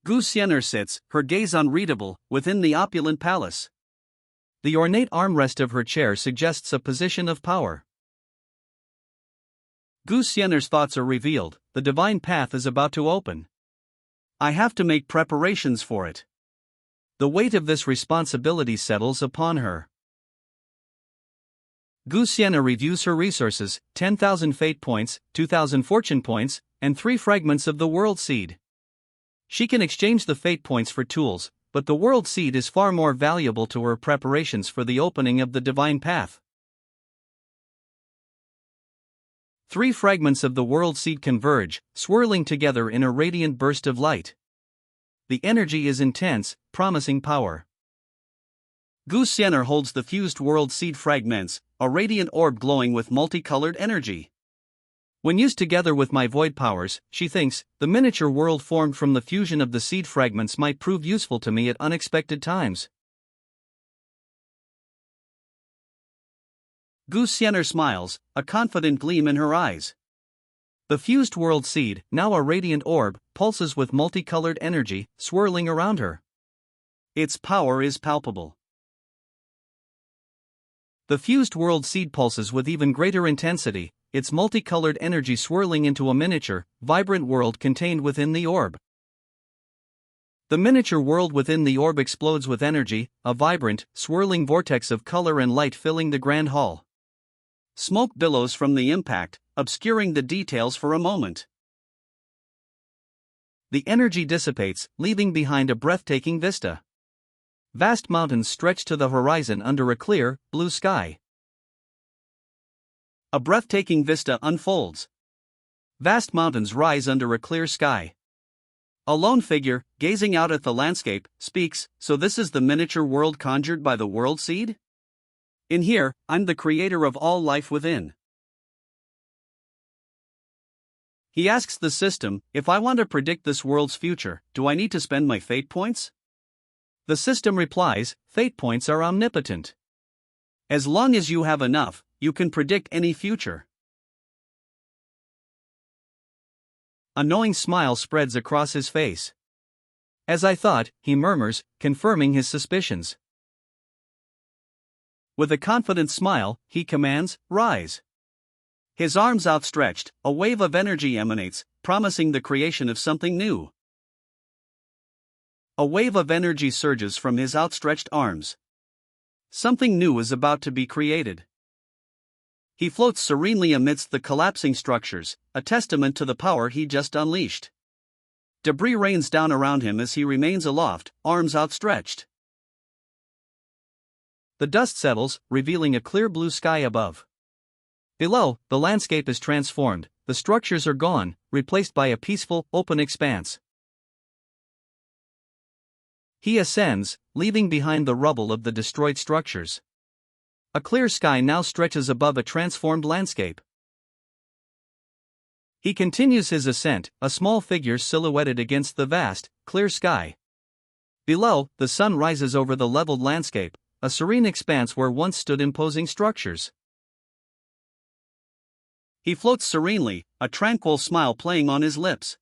Gu Xianer sits, her gaze unreadable, within the opulent palace. The ornate armrest of her chair suggests a position of power. Gu Xianer's thoughts are revealed, the divine path is about to open. I have to make preparations for it. The weight of this responsibility settles upon her. Gu Xianer reviews her resources, 10,000 fate points, 2,000 fortune points, and 3 fragments of the world seed. She can exchange the fate points for tools, but the world seed is far more valuable to her preparations for the opening of the divine path. 3 fragments of the world seed converge, swirling together in a radiant burst of light. The energy is intense, promising power. Gu Xianer holds the fused world seed fragments, a radiant orb glowing with multicolored energy. When used together with my void powers, she thinks, the miniature world formed from the fusion of the seed fragments might prove useful to me at unexpected times. Gu Xianer smiles, a confident gleam in her eyes. The fused world seed, now a radiant orb, pulses with multicolored energy, swirling around her. Its power is palpable. The fused world seed pulses with even greater intensity, its multicolored energy swirling into a miniature, vibrant world contained within the orb. The miniature world within the orb explodes with energy, a vibrant, swirling vortex of color and light filling the grand hall. Smoke billows from the impact, obscuring the details for a moment. The energy dissipates, leaving behind a breathtaking vista. Vast mountains stretch to the horizon under a clear, blue sky. A breathtaking vista unfolds. Vast mountains rise under a clear sky. A lone figure, gazing out at the landscape, speaks, "So this is the miniature world conjured by the world seed? In here, I'm the creator of all life within." He asks the system, "If I want to predict this world's future, do I need to spend my fate points?" The system replies, "Fate points are omnipotent. As long as you have enough, you can predict any future." A knowing smile spreads across his face. "As I thought," he murmurs, confirming his suspicions. With a confident smile, he commands, "Rise." His arms outstretched, a wave of energy emanates, promising the creation of something new. A wave of energy surges from his outstretched arms. Something new is about to be created. He floats serenely amidst the collapsing structures, a testament to the power he just unleashed. Debris rains down around him as he remains aloft, arms outstretched. The dust settles, revealing a clear blue sky above. Below, the landscape is transformed, the structures are gone, replaced by a peaceful, open expanse. He ascends, leaving behind the rubble of the destroyed structures. A clear sky now stretches above a transformed landscape. He continues his ascent, a small figure silhouetted against the vast, clear sky. Below, the sun rises over the leveled landscape, a serene expanse where once stood imposing structures. He floats serenely, a tranquil smile playing on his lips.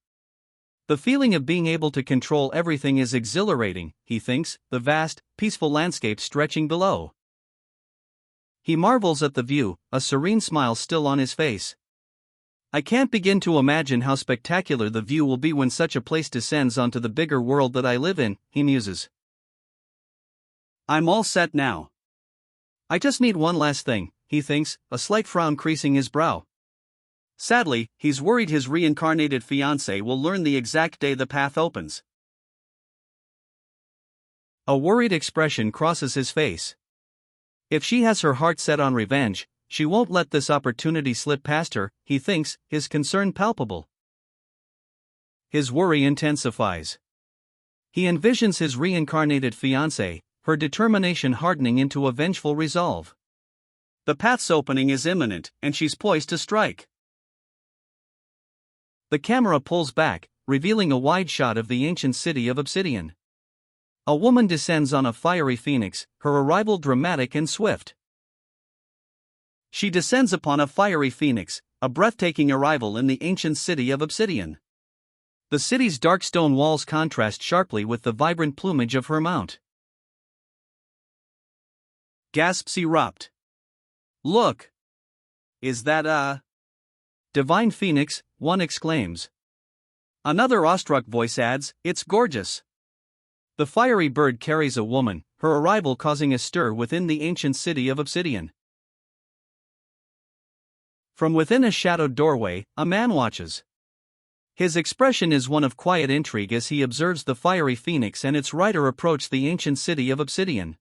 The feeling of being able to control everything is exhilarating, he thinks, the vast, peaceful landscape stretching below. He marvels at the view, a serene smile still on his face. "I can't begin to imagine how spectacular the view will be when such a place descends onto the bigger world that I live in," he muses. "I'm all set now. I just need one last thing," he thinks, a slight frown creasing his brow. Sadly, he's worried his reincarnated fiancée will learn the exact day the path opens. A worried expression crosses his face. If she has her heart set on revenge, she won't let this opportunity slip past her, he thinks, his concern palpable. His worry intensifies. He envisions his reincarnated fiancée, her determination hardening into a vengeful resolve. The path's opening is imminent, and she's poised to strike. The camera pulls back, revealing a wide shot of the ancient city of Obsidian. A woman descends on a fiery phoenix, her arrival dramatic and swift. She descends upon a fiery phoenix, a breathtaking arrival in the ancient city of Obsidian. The city's dark stone walls contrast sharply with the vibrant plumage of her mount. Gasps erupt. "Look! Is that a divine phoenix?" one exclaims. Another awestruck voice adds, "It's gorgeous." The fiery bird carries a woman, her arrival causing a stir within the ancient city of Obsidian. From within a shadowed doorway, a man watches. His expression is one of quiet intrigue as he observes the fiery phoenix and its rider approach the ancient city of Obsidian.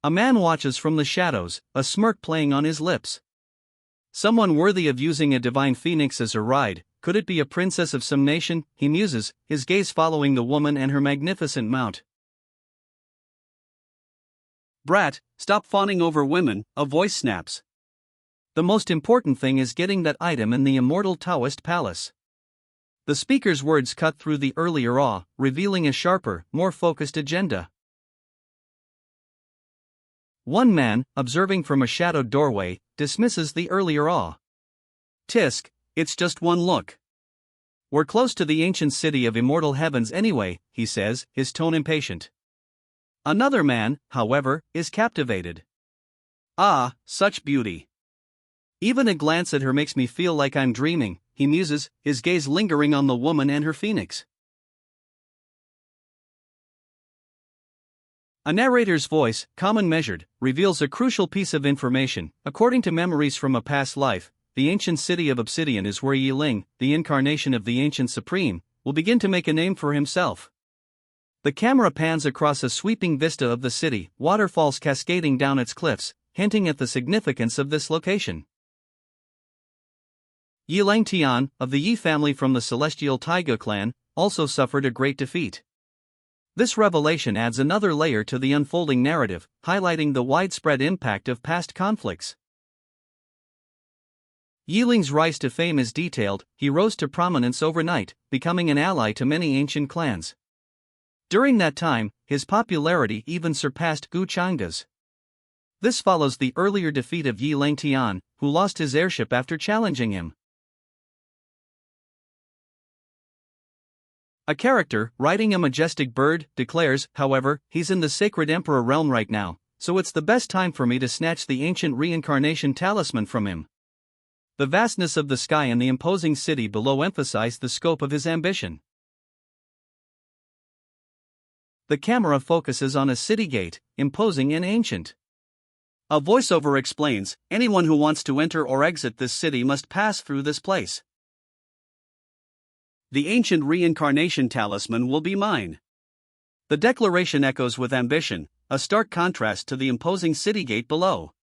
A man watches from the shadows, a smirk playing on his lips. Someone worthy of using a divine phoenix as a ride, could it be a princess of some nation, he muses, his gaze following the woman and her magnificent mount. "Brat, stop fawning over women," a voice snaps. "The most important thing is getting that item in the immortal Taoist palace." The speaker's words cut through the earlier awe, revealing a sharper, more focused agenda. One man, observing from a shadowed doorway, dismisses the earlier awe. Tisk, it's just one look. We're close to the ancient city of immortal heavens anyway, he says, his tone impatient. Another man, however, is captivated. Ah, such beauty. Even a glance at her makes me feel like I'm dreaming, he muses, his gaze lingering on the woman and her phoenix. A narrator's voice, calm and measured, reveals a crucial piece of information. According to memories from a past life, the ancient city of Obsidian is where Yi Ling, the incarnation of the ancient supreme, will begin to make a name for himself. The camera pans across a sweeping vista of the city, waterfalls cascading down its cliffs, hinting at the significance of this location. Yi Langtian, of the Yi family from the celestial Taiga clan, also suffered a great defeat. This revelation adds another layer to the unfolding narrative, highlighting the widespread impact of past conflicts. Yi Ling's rise to fame is detailed. He rose to prominence overnight, becoming an ally to many ancient clans. During that time, his popularity even surpassed Gu Chang's. This follows the earlier defeat of Yi Langtian, who lost his heirship after challenging him. A character, riding a majestic bird, declares, however, he's in the sacred emperor realm right now, so it's the best time for me to snatch the ancient reincarnation talisman from him. The vastness of the sky and the imposing city below emphasize the scope of his ambition. The camera focuses on a city gate, imposing and ancient. A voiceover explains, anyone who wants to enter or exit this city must pass through this place. The ancient reincarnation talisman will be mine. The declaration echoes with ambition, a stark contrast to the imposing city gate below.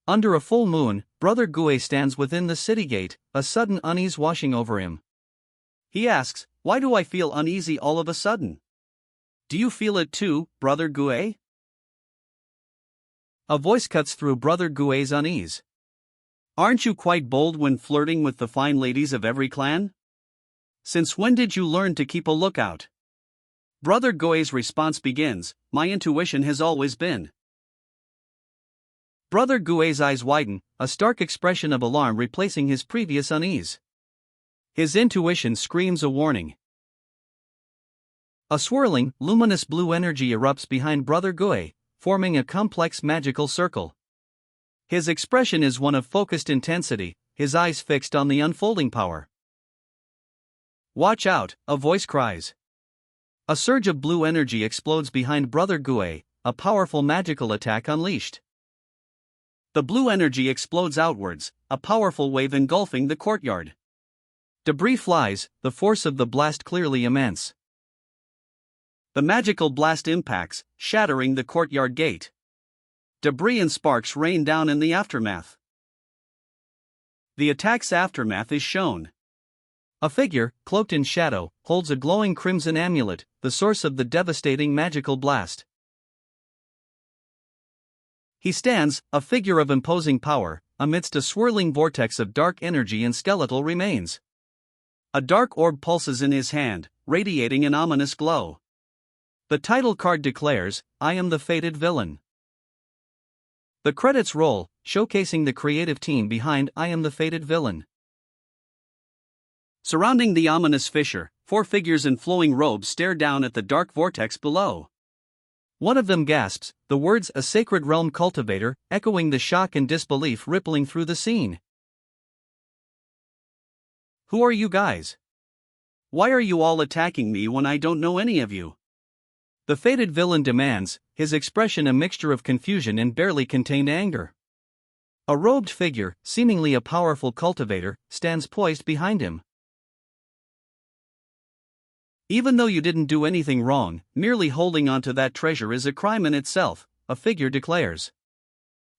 Under a full moon, Brother Gue stands within the city gate, a sudden unease washing over him. He asks, why do I feel uneasy all of a sudden? Do you feel it too, Brother Gue? A voice cuts through Brother Gue's unease. Aren't you quite bold when flirting with the fine ladies of every clan? Since when did you learn to keep a lookout? Brother Gue's response begins, my intuition has always been. Brother Gue's eyes widen, a stark expression of alarm replacing his previous unease. His intuition screams a warning. A swirling, luminous blue energy erupts behind Brother Gue, forming a complex magical circle. His expression is one of focused intensity, his eyes fixed on the unfolding power. Watch out, a voice cries. A surge of blue energy explodes behind Brother Gue, a powerful magical attack unleashed. The blue energy explodes outwards, a powerful wave engulfing the courtyard. Debris flies, the force of the blast clearly immense. The magical blast impacts, shattering the courtyard gate. Debris and sparks rain down in the aftermath. The attack's aftermath is shown. A figure, cloaked in shadow, holds a glowing crimson amulet, the source of the devastating magical blast. He stands, a figure of imposing power, amidst a swirling vortex of dark energy and skeletal remains. A dark orb pulses in his hand, radiating an ominous glow. The title card declares, I am the fated villain. The credits roll, showcasing the creative team behind I am the fated villain. Surrounding the ominous fissure, 4 figures in flowing robes stare down at the dark vortex below. One of them gasps, the words a sacred realm cultivator, echoing the shock and disbelief rippling through the scene. Who are you guys? Why are you all attacking me when I don't know any of you? The fated villain demands, his expression a mixture of confusion and barely contained anger. A robed figure, seemingly a powerful cultivator, stands poised behind him. Even though you didn't do anything wrong, merely holding onto that treasure is a crime in itself, a figure declares.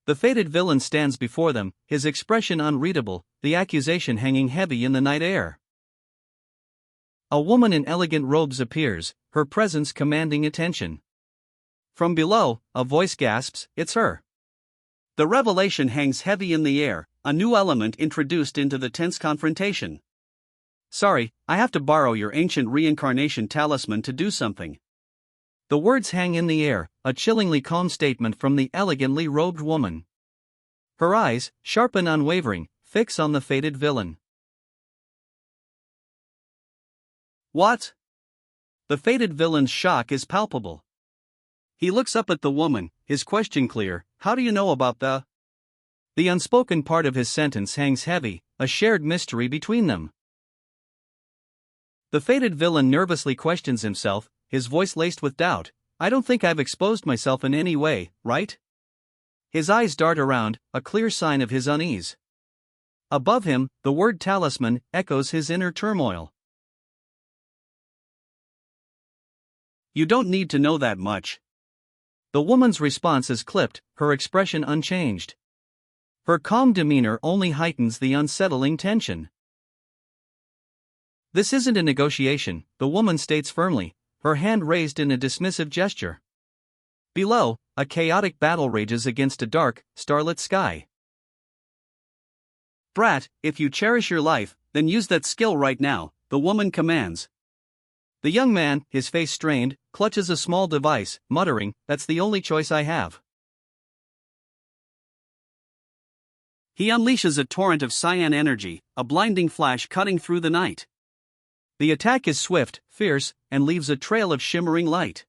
The fated villain stands before them, his expression unreadable, the accusation hanging heavy in the night air. A woman in elegant robes appears, her presence commanding attention. From below, a voice gasps, it's her. The revelation hangs heavy in the air, a new element introduced into the tense confrontation. Sorry, I have to borrow your ancient reincarnation talisman to do something. The words hang in the air, a chillingly calm statement from the elegantly robed woman. Her eyes, sharp and unwavering, fix on the fated villain. What? The fated villain's shock is palpable. He looks up at the woman, his question clear, "How do you know about the—" The unspoken part of his sentence hangs heavy, a shared mystery between them. The fated villain nervously questions himself, his voice laced with doubt. "I don't think I've exposed myself in any way, right?" His eyes dart around, a clear sign of his unease. Above him, the word talisman echoes his inner turmoil. "You don't need to know that much." The woman's response is clipped, her expression unchanged. Her calm demeanor only heightens the unsettling tension. "This isn't a negotiation," the woman states firmly, her hand raised in a dismissive gesture. Below, a chaotic battle rages against a dark, starlit sky. "Brat, if you cherish your life, then use that skill right now," the woman commands. The young man, his face strained, clutches a small device, muttering, "That's the only choice I have." He unleashes a torrent of cyan energy, a blinding flash cutting through the night. The attack is swift, fierce, and leaves a trail of shimmering light.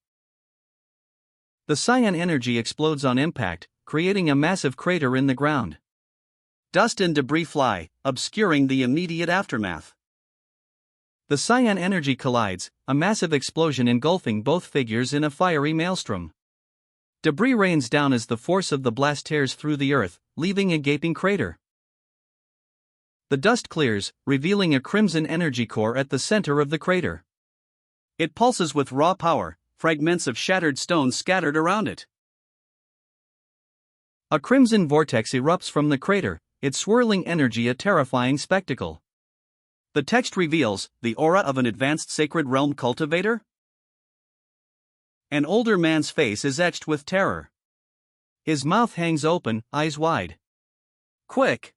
The cyan energy explodes on impact, creating a massive crater in the ground. Dust and debris fly, obscuring the immediate aftermath. The cyan energy collides, a massive explosion engulfing both figures in a fiery maelstrom. Debris rains down as the force of the blast tears through the earth, leaving a gaping crater. The dust clears, revealing a crimson energy core at the center of the crater. It pulses with raw power, fragments of shattered stone scattered around it. A crimson vortex erupts from the crater, its swirling energy a terrifying spectacle. The text reveals the aura of an advanced sacred realm cultivator. An older man's face is etched with terror. His mouth hangs open, eyes wide. "Quick!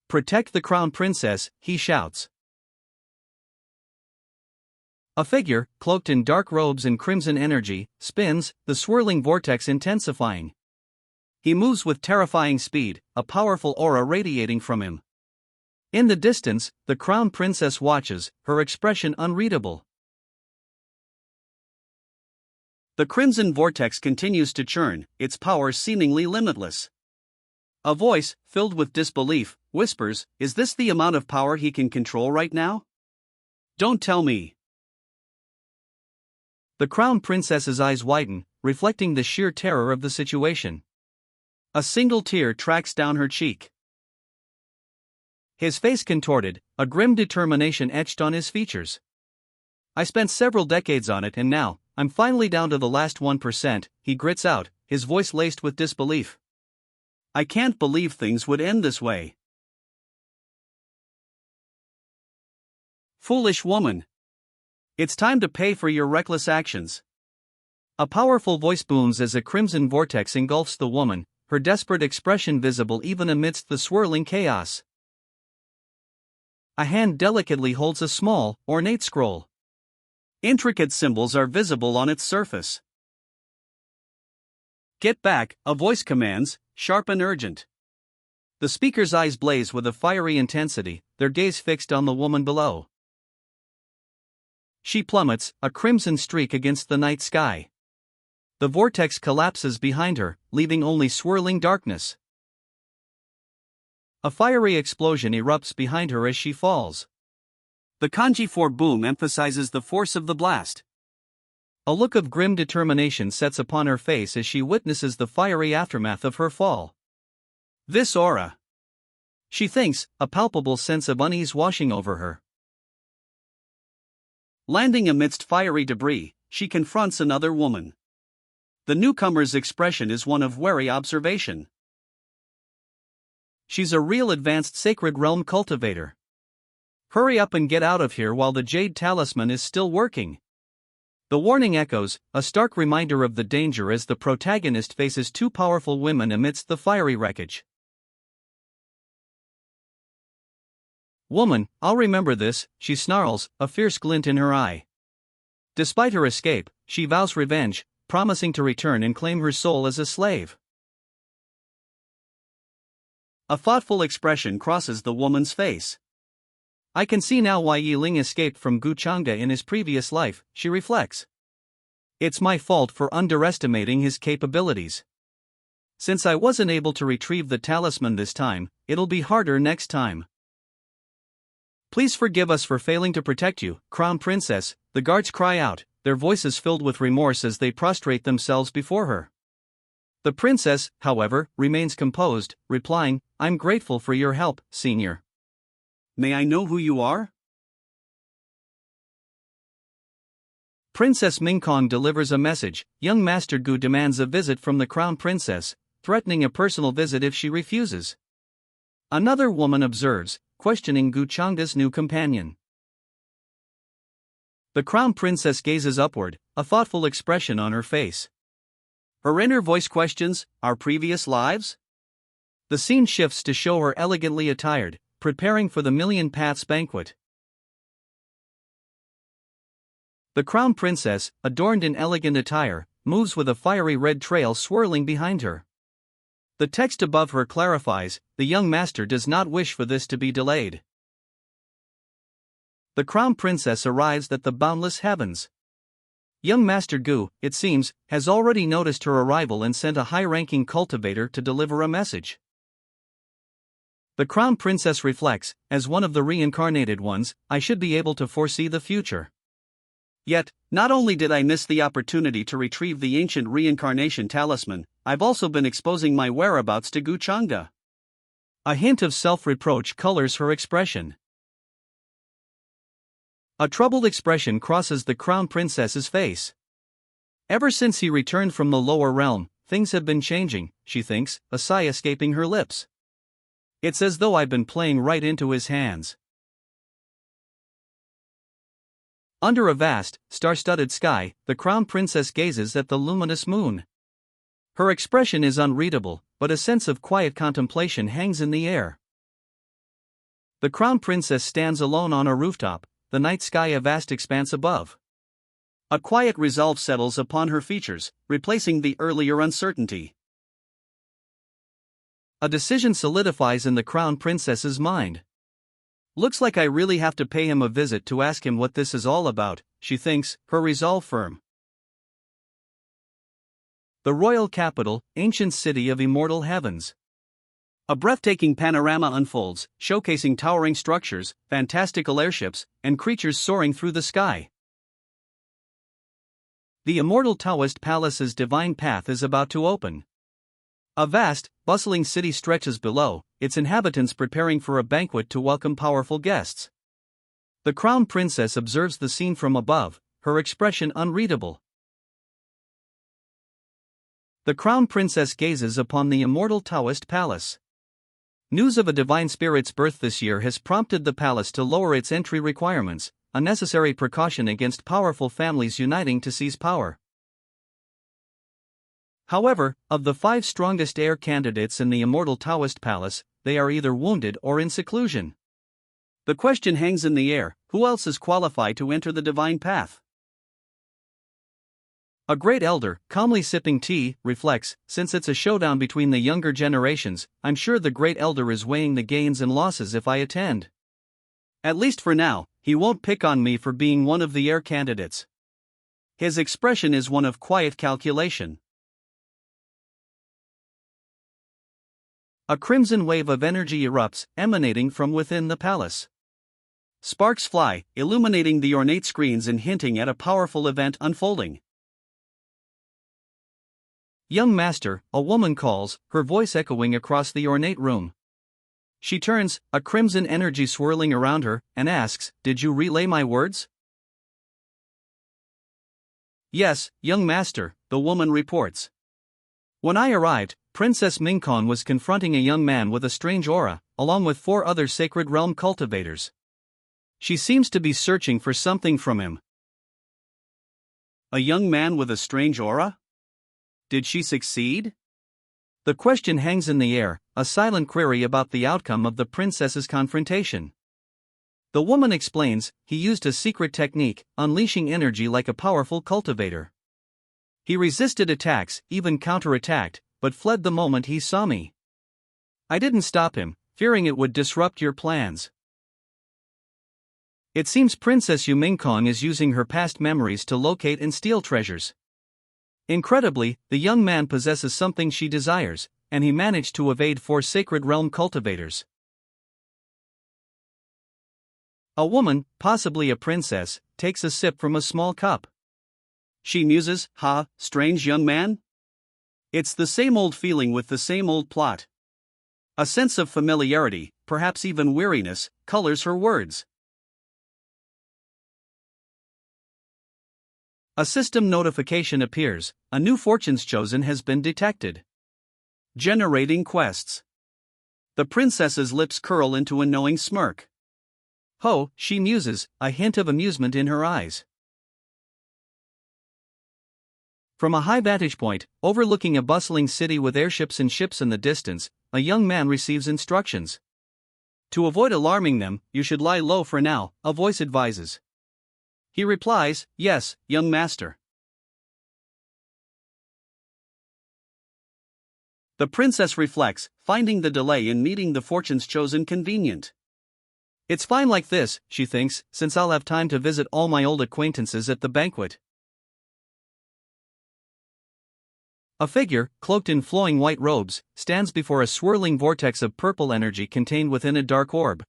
Protect the crown princess," he shouts. A figure, cloaked in dark robes and crimson energy, spins, the swirling vortex intensifying. He moves with terrifying speed, a powerful aura radiating from him. In the distance, the crown princess watches, her expression unreadable. The crimson vortex continues to churn, its power seemingly limitless. A voice, filled with disbelief, whispers, "Is this the amount of power he can control right now? Don't tell me." The crown princess's eyes widen, reflecting the sheer terror of the situation. A single tear tracks down her cheek. His face contorted, a grim determination etched on his features. "I spent several decades on it and now, I'm finally down to the last 1%, he grits out, his voice laced with disbelief. "I can't believe things would end this way." "Foolish woman. It's time to pay for your reckless actions." A powerful voice booms as a crimson vortex engulfs the woman, her desperate expression visible even amidst the swirling chaos. A hand delicately holds a small, ornate scroll. Intricate symbols are visible on its surface. "Get back," a voice commands, sharp and urgent. The speaker's eyes blaze with a fiery intensity, their gaze fixed on the woman below. She plummets, a crimson streak against the night sky. The vortex collapses behind her, leaving only swirling darkness. A fiery explosion erupts behind her as she falls. The kanji for boom emphasizes the force of the blast. A look of grim determination sets upon her face as she witnesses the fiery aftermath of her fall. "This aura," she thinks, a palpable sense of unease washing over her. Landing amidst fiery debris, she confronts another woman. The newcomer's expression is one of wary observation. She's a real advanced sacred realm cultivator. Hurry up and get out of here while the jade talisman is still working. The warning echoes, a stark reminder of the danger as the protagonist faces two powerful women amidst the fiery wreckage. "Woman, I'll remember this," she snarls, a fierce glint in her eye. Despite her escape, she vows revenge, promising to return and claim her soul as a slave. A thoughtful expression crosses the woman's face. I can see now why Yi Ling escaped from Guchanga in his previous life, she reflects. It's my fault for underestimating his capabilities. Since I wasn't able to retrieve the talisman this time, it'll be harder next time. Please forgive us for failing to protect you, Crown Princess, the guards cry out, their voices filled with remorse as they prostrate themselves before her. The princess, however, remains composed, replying, I'm grateful for your help, Senior. May I know who you are? Princess Mingkong delivers a message. Young Master Gu demands a visit from the Crown Princess, threatening a personal visit if she refuses. Another woman observes, questioning Guchanga's new companion. The Crown Princess gazes upward, a thoughtful expression on her face. Her inner voice questions, our previous lives? The scene shifts to show her elegantly attired, preparing for the Million Paths banquet. The Crown Princess, adorned in elegant attire, moves with a fiery red trail swirling behind her. The text above her clarifies, the young master does not wish for this to be delayed. The Crown Princess arrives at the boundless heavens. Young Master Gu, it seems, has already noticed her arrival and sent a high-ranking cultivator to deliver a message. The Crown Princess reflects, as one of the reincarnated ones, I should be able to foresee the future. Yet, not only did I miss the opportunity to retrieve the ancient reincarnation talisman, I've also been exposing my whereabouts to Guchanga. A hint of self-reproach colors her expression. A troubled expression crosses the Crown Princess's face. Ever since he returned from the lower realm, things have been changing, she thinks, a sigh escaping her lips. It's as though I've been playing right into his hands. Under a vast, star-studded sky, the Crown Princess gazes at the luminous moon. Her expression is unreadable, but a sense of quiet contemplation hangs in the air. The Crown Princess stands alone on a rooftop, the night sky a vast expanse above. A quiet resolve settles upon her features, replacing the earlier uncertainty. A decision solidifies in the Crown Princess's mind. Looks like I really have to pay him a visit to ask him what this is all about, she thinks, her resolve firm. The royal capital, ancient city of immortal heavens. A breathtaking panorama unfolds, showcasing towering structures, fantastical airships, and creatures soaring through the sky. The immortal Taoist palace's divine path is about to open. A vast, bustling city stretches below, its inhabitants preparing for a banquet to welcome powerful guests. The Crown Princess observes the scene from above, her expression unreadable. The Crown Princess gazes upon the immortal Taoist palace. News of a divine spirit's birth this year has prompted the palace to lower its entry requirements, a necessary precaution against powerful families uniting to seize power. However, of the 5 strongest heir candidates in the immortal Taoist palace, they are either wounded or in seclusion. The question hangs in the air, who else is qualified to enter the divine path? A great elder, calmly sipping tea, reflects, since it's a showdown between the younger generations, I'm sure the great elder is weighing the gains and losses if I attend. At least for now, he won't pick on me for being one of the heir candidates. His expression is one of quiet calculation. A crimson wave of energy erupts, emanating from within the palace. Sparks fly, illuminating the ornate screens and hinting at a powerful event unfolding. Young Master, a woman calls, her voice echoing across the ornate room. She turns, a crimson energy swirling around her, and asks, Did you relay my words? Yes, young master, the woman reports. When I arrived, Princess Mingkon was confronting a young man with a strange aura, along with 4 other sacred realm cultivators. She seems to be searching for something from him. A young man with a strange aura? Did she succeed? The question hangs in the air, a silent query about the outcome of the princess's confrontation. The woman explains, he used a secret technique, unleashing energy like a powerful cultivator. He resisted attacks, even counterattacked, but fled the moment he saw me. I didn't stop him, fearing it would disrupt your plans. It seems Princess Yumingkong is using her past memories to locate and steal treasures. Incredibly, the young man possesses something she desires, and he managed to evade 4 Sacred Realm cultivators. A woman, possibly a princess, takes a sip from a small cup. She muses, "Ha, strange young man?" It's the same old feeling with the same old plot. A sense of familiarity, perhaps even weariness, colors her words. A system notification appears. A new fortune's chosen has been detected. Generating quests. The princess's lips curl into a knowing smirk. Ho, she muses, a hint of amusement in her eyes. From a high vantage point, overlooking a bustling city with airships and ships in the distance, a young man receives instructions. To avoid alarming them, you should lie low for now, a voice advises. He replies, "Yes, young master." The princess reflects, finding the delay in meeting the fortune's chosen convenient. It's fine like this, she thinks, since I'll have time to visit all my old acquaintances at the banquet. A figure, cloaked in flowing white robes, stands before a swirling vortex of purple energy contained within a dark orb.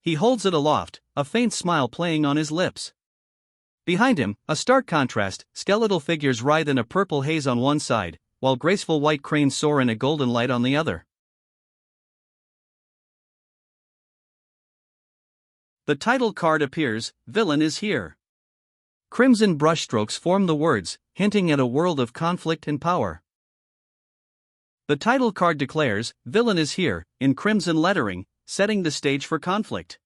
He holds it aloft, a faint smile playing on his lips. Behind him, a stark contrast, skeletal figures writhe in a purple haze on one side, while graceful white cranes soar in a golden light on the other. The title card appears, "Villain is here." Crimson brushstrokes form the words, hinting at a world of conflict and power. The title card declares, "Villain is here," in crimson lettering, setting the stage for conflict.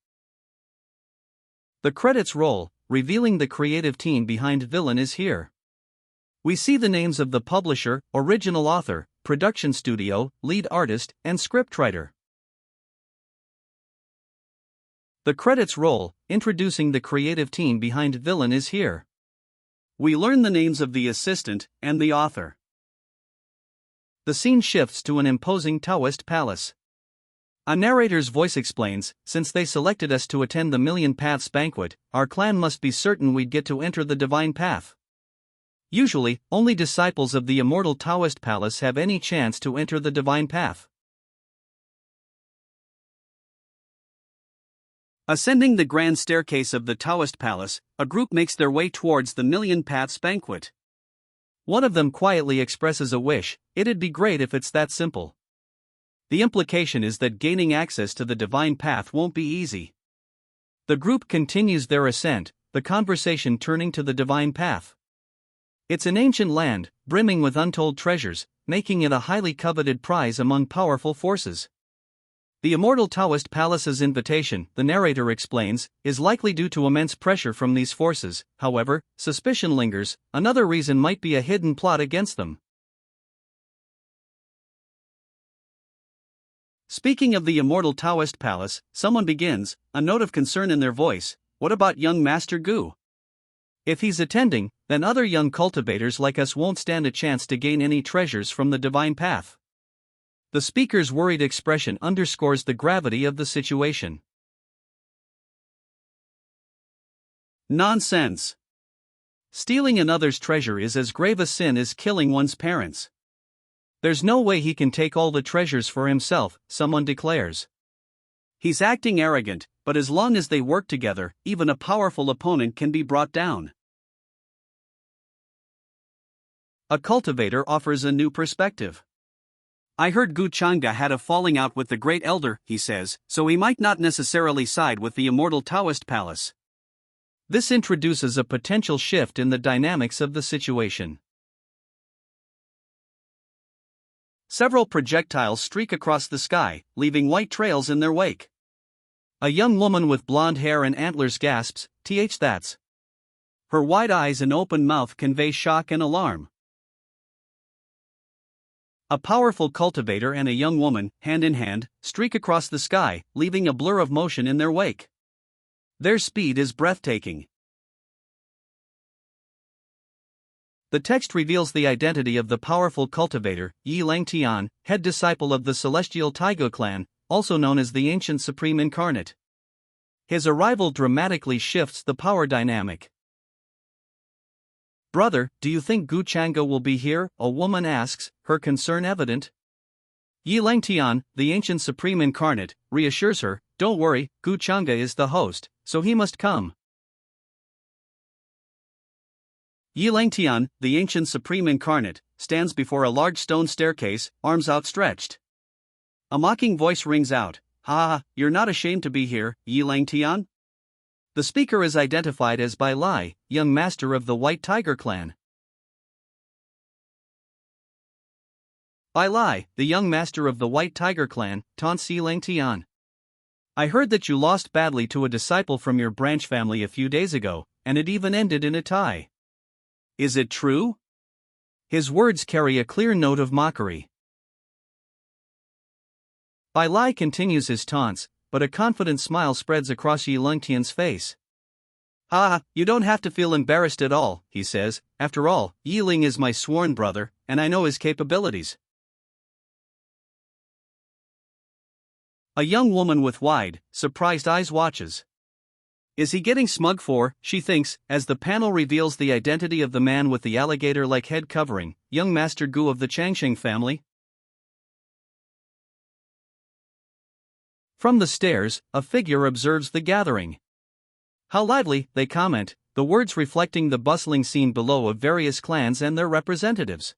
The credits roll, revealing the creative team behind Villain is Here. We see the names of the publisher, original author, production studio, lead artist, and scriptwriter. The credits roll, introducing the creative team behind Villain is Here. We learn the names of the assistant and the author. The scene shifts to an imposing Taoist palace. A narrator's voice explains, "Since they selected us to attend the Million Paths banquet, our clan must be certain we'd get to enter the divine path. Usually, only disciples of the immortal Taoist palace have any chance to enter the divine path." Ascending the grand staircase of the Taoist palace, a group makes their way towards the Million Paths banquet. One of them quietly expresses a wish, "It'd be great if it's that simple." The implication is that gaining access to the divine path won't be easy. The group continues their ascent, the conversation turning to the divine path. It's an ancient land, brimming with untold treasures, making it a highly coveted prize among powerful forces. The immortal Taoist palace's invitation, the narrator explains, is likely due to immense pressure from these forces. However, suspicion lingers, another reason might be a hidden plot against them. Speaking of the immortal Taoist palace, someone begins, a note of concern in their voice. What about young Master Gu? If he's attending, then other young cultivators like us won't stand a chance to gain any treasures from the divine path. The speaker's worried expression underscores the gravity of the situation. Nonsense. Stealing another's treasure is as grave a sin as killing one's parents. There's no way he can take all the treasures for himself, someone declares. He's acting arrogant, but as long as they work together, even a powerful opponent can be brought down. A cultivator offers a new perspective. I heard Gu Changa had a falling out with the Great Elder, he says, so he might not necessarily side with the immortal Taoist palace. This introduces a potential shift in the dynamics of the situation. Several projectiles streak across the sky, leaving white trails in their wake. A young woman with blonde hair and antlers gasps, that's. Her wide eyes and open mouth convey shock and alarm. A powerful cultivator and a young woman, hand in hand, streak across the sky, leaving a blur of motion in their wake. Their speed is breathtaking. The text reveals the identity of the powerful cultivator, Yi Langtian, head disciple of the celestial Taigo clan, also known as the Ancient Supreme Incarnate. His arrival dramatically shifts the power dynamic. "Brother, do you think Gu Changa will be here?" a woman asks, her concern evident. Yi Langtian, the Ancient Supreme Incarnate, reassures her, "Don't worry, Gu Changa is the host, so he must come." Yi Langtian, the Ancient Supreme Incarnate, stands before a large stone staircase, arms outstretched. A mocking voice rings out, "Ha, you're not ashamed to be here, Yi Langtian?" The speaker is identified as Bai Lai, young master of the White Tiger clan. Bai Lai, the young master of the White Tiger clan, taunts Yi Langtian. "I heard that you lost badly to a disciple from your branch family a few days ago, and it even ended in a tie. Is it true?" His words carry a clear note of mockery. Bai Lai continues his taunts, but a confident smile spreads across Yi Langtian's face. "Ah, you don't have to feel embarrassed at all," he says. "After all, Yi Ling is my sworn brother, and I know his capabilities." A young woman with wide, surprised eyes watches. Is he getting smug she thinks, as the panel reveals the identity of the man with the alligator-like head covering, young Master Gu of the Changsheng family? From the stairs, a figure observes the gathering. "How lively," they comment, the words reflecting the bustling scene below of various clans and their representatives.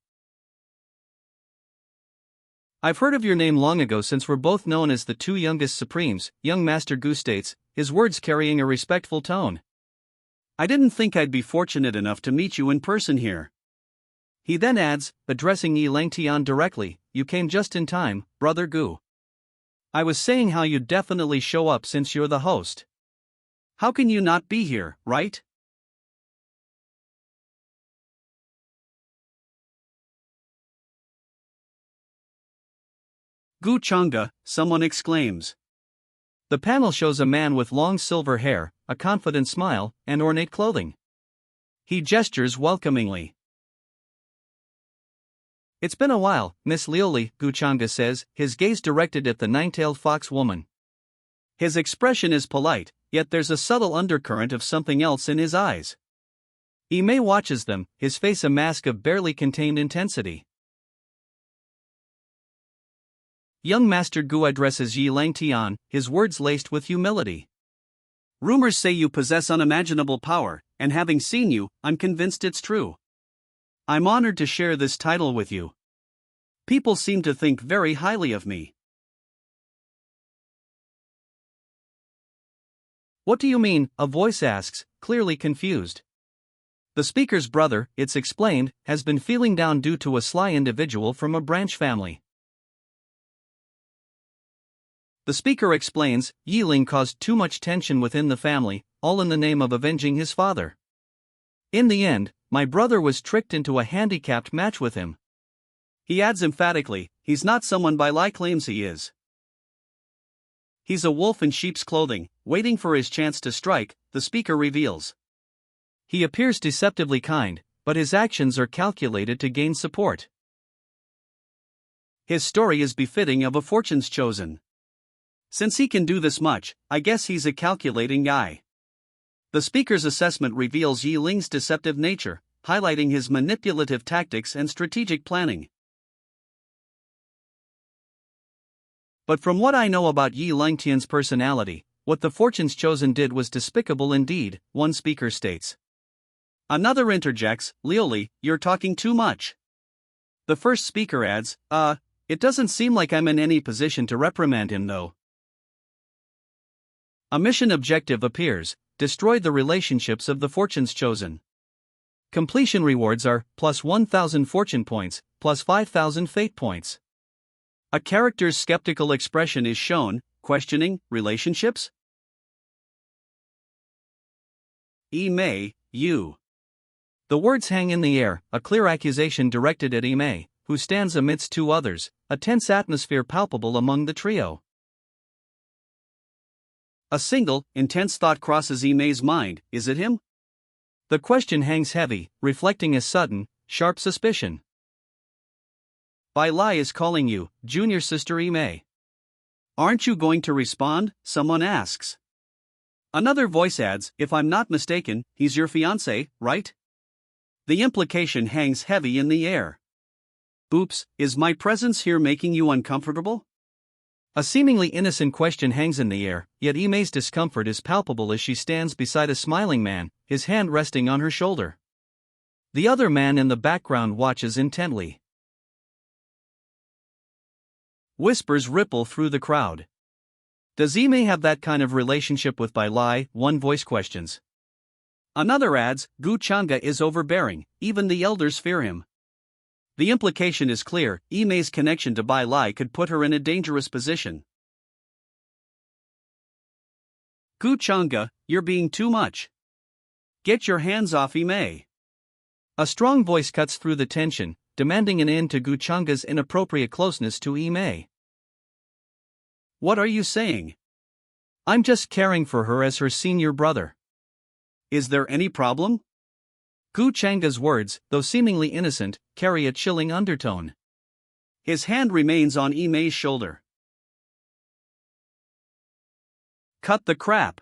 "I've heard of your name long ago since we're both known as the two youngest Supremes," young Master Gu states, his words carrying a respectful tone. "I didn't think I'd be fortunate enough to meet you in person here." He then adds, addressing Yi Langtian directly, "You came just in time, Brother Gu. I was saying how you'd definitely show up since you're the host. How can you not be here, right?" "Gu Changa," someone exclaims. The panel shows a man with long silver hair, a confident smile, and ornate clothing. He gestures welcomingly. "It's been a while, Miss Liuli," Gu Changa says, his gaze directed at the nine-tailed fox woman. His expression is polite, yet there's a subtle undercurrent of something else in his eyes. Imei watches them, his face a mask of barely contained intensity. Young Master Gu addresses Yi Langtian, his words laced with humility. "Rumors say you possess unimaginable power, and having seen you, I'm convinced it's true. I'm honored to share this title with you. People seem to think very highly of me." "What do you mean?" a voice asks, clearly confused. The speaker's brother, it's explained, has been feeling down due to a sly individual from a branch family. The speaker explains, Yi Ling caused too much tension within the family, all in the name of avenging his father. "In the end, my brother was tricked into a handicapped match with him." He adds emphatically, "He's not someone Bai Lai claims he is. He's a wolf in sheep's clothing, waiting for his chance to strike," the speaker reveals. He appears deceptively kind, but his actions are calculated to gain support. His story is befitting of a fortune's chosen. Since he can do this much, I guess he's a calculating guy. The speaker's assessment reveals Yi Ling's deceptive nature, highlighting his manipulative tactics and strategic planning. "But from what I know about Yi Langtian's personality, what the fortune's chosen did was despicable indeed," one speaker states. Another interjects, "Liuli, you're talking too much." The first speaker adds, It doesn't seem like I'm in any position to reprimand him though." A mission objective appears: destroy the relationships of the fortunes chosen. Completion rewards are plus 1,000 fortune points, plus 5,000 fate points. A character's skeptical expression is shown, questioning relationships? Imei, you. The words hang in the air, a clear accusation directed at Imei, who stands amidst two others, a tense atmosphere palpable among the trio. A single, intense thought crosses Imei's mind: is it him? The question hangs heavy, reflecting a sudden, sharp suspicion. Bai Lai is calling you, junior sister Ime. Aren't you going to respond? Someone asks. Another voice adds, if I'm not mistaken, he's your fiancé, right? The implication hangs heavy in the air. Oops, is my presence here making you uncomfortable? A seemingly innocent question hangs in the air, yet Ime's discomfort is palpable as she stands beside a smiling man, his hand resting on her shoulder. The other man in the background watches intently. Whispers ripple through the crowd. Does Ime have that kind of relationship with Bai Lai? One voice questions. Another adds, Gu Changa is overbearing, even the elders fear him. The implication is clear, Ime's connection to Bai Lai could put her in a dangerous position. Gu Changa, you're being too much. Get your hands off Ime. A strong voice cuts through the tension, demanding an end to Gu Changa's inappropriate closeness to Ime. What are you saying? I'm just caring for her as her senior brother. Is there any problem? Gu Changa's words, though seemingly innocent, carry a chilling undertone. His hand remains on Ime's shoulder. Cut the crap.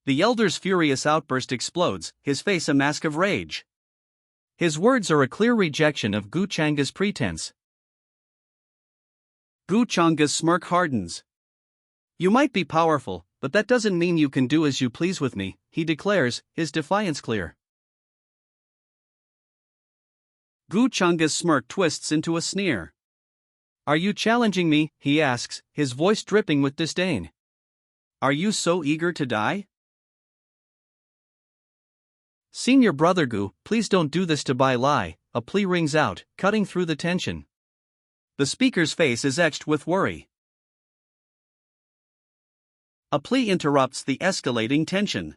The elder's furious outburst explodes, his face a mask of rage. His words are a clear rejection of Gu Changa's pretense. Gu Changa's smirk hardens. You might be powerful, but that doesn't mean you can do as you please with me, he declares, his defiance clear. Gu Changa's smirk twists into a sneer. Are you challenging me? He asks, his voice dripping with disdain. Are you so eager to die? Senior brother Gu, please don't do this to Bai Lai, a plea rings out, cutting through the tension. The speaker's face is etched with worry. A plea interrupts the escalating tension.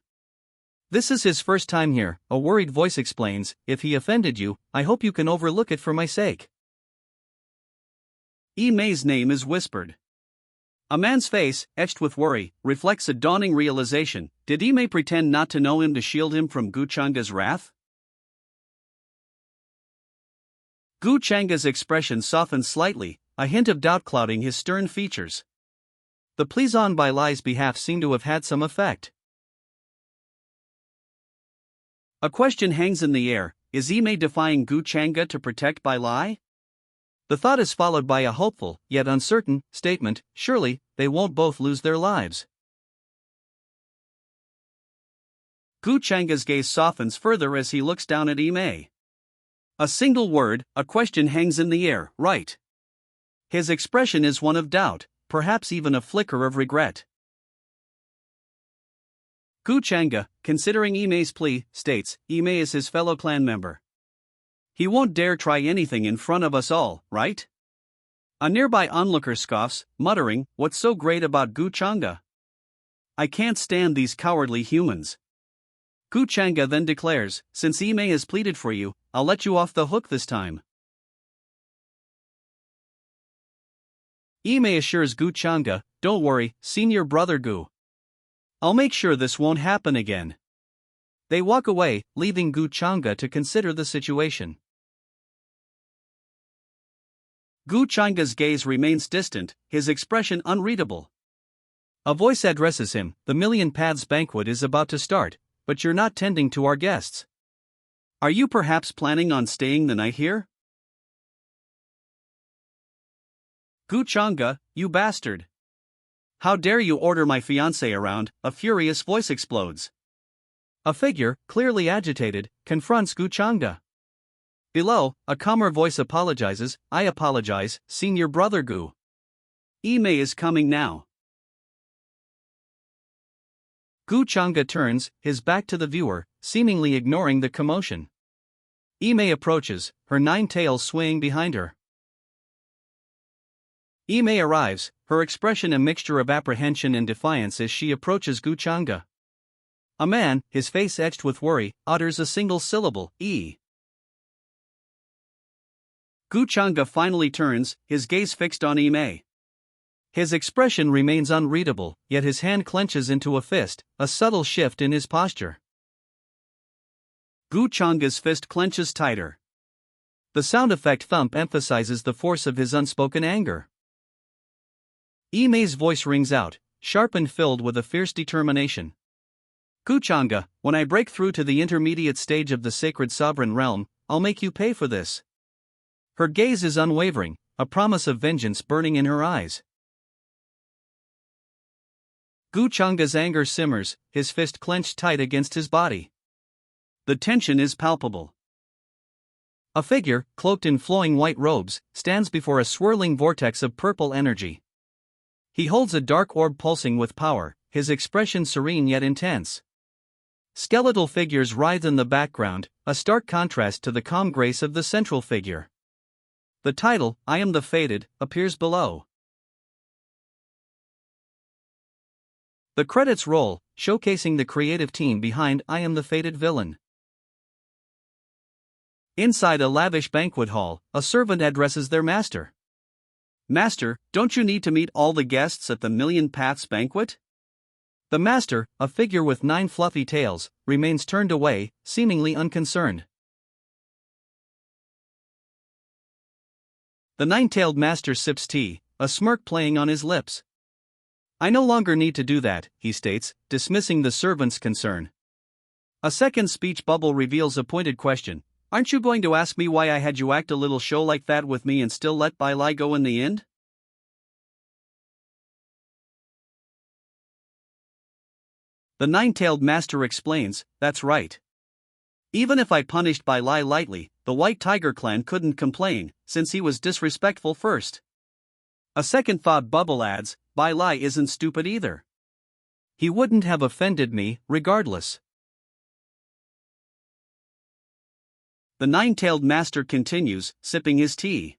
This is his first time here, a worried voice explains. If he offended you, I hope you can overlook it for my sake. Ime's name is whispered. A man's face, etched with worry, reflects a dawning realization. Did Ime pretend not to know him to shield him from Gu Changa's wrath? Gu Changa's expression softens slightly, a hint of doubt clouding his stern features. The pleas on Bai Lai's behalf seem to have had some effect. A question hangs in the air, is Ime defying Gu Changa to protect Bai Lai? The thought is followed by a hopeful, yet uncertain, statement, surely, they won't both lose their lives. Gu Changa's gaze softens further as he looks down at Ime. A single word, a question hangs in the air, right? His expression is one of doubt, perhaps even a flicker of regret. Gu Changa, considering Ime's plea, states, Ime is his fellow clan member. He won't dare try anything in front of us all, right? A nearby onlooker scoffs, muttering, what's so great about Gu Changa? I can't stand these cowardly humans. Gu Changa then declares, since Ime has pleaded for you, I'll let you off the hook this time. Ime assures Gu Changa, don't worry, senior brother Gu. I'll make sure this won't happen again. They walk away, leaving Gu Changa to consider the situation. Gu Changa's gaze remains distant, his expression unreadable. A voice addresses him, the Million Paths banquet is about to start, but you're not tending to our guests. Are you perhaps planning on staying the night here? Gu Changa, you bastard! How dare you order my fiancé around? A furious voice explodes. A figure, clearly agitated, confronts Gu Changa. Below, a calmer voice apologizes, I apologize, senior brother Gu. Ime is coming now. Gu Changa turns, his back to the viewer, seemingly ignoring the commotion. Ime approaches, her nine tails swaying behind her. Ime arrives, her expression a mixture of apprehension and defiance as she approaches Gu Changa. A man, his face etched with worry, utters a single syllable, E. Gu Changa finally turns, his gaze fixed on Ime. His expression remains unreadable, yet his hand clenches into a fist, a subtle shift in his posture. Gu Changa's fist clenches tighter. The sound effect thump emphasizes the force of his unspoken anger. Ime's voice rings out, sharp and filled with a fierce determination. Guchanga, when I break through to the intermediate stage of the sacred sovereign realm, I'll make you pay for this. Her gaze is unwavering, a promise of vengeance burning in her eyes. Guchanga's anger simmers, his fist clenched tight against his body. The tension is palpable. A figure, cloaked in flowing white robes, stands before a swirling vortex of purple energy. He holds a dark orb pulsing with power, his expression serene yet intense. Skeletal figures writhe in the background, a stark contrast to the calm grace of the central figure. The title, I Am the Fated, appears below. The credits roll, showcasing the creative team behind I Am the Fated Villain. Inside a lavish banquet hall, a servant addresses their master. Master, don't you need to meet all the guests at the Million Paths banquet? The master, a figure with 9 fluffy tails, remains turned away, seemingly unconcerned. The 9-tailed master sips tea, a smirk playing on his lips. I no longer need to do that, he states, dismissing the servant's concern. A second speech bubble reveals a pointed question. Aren't you going to ask me why I had you act a little show like that with me and still let Bai Lai go in the end? The 9-tailed master explains, that's right. Even if I punished Bai Lai lightly, the White Tiger clan couldn't complain, since he was disrespectful first. A second thought bubble adds, Bai Lai isn't stupid either. He wouldn't have offended me, regardless. The 9-tailed master continues, sipping his tea.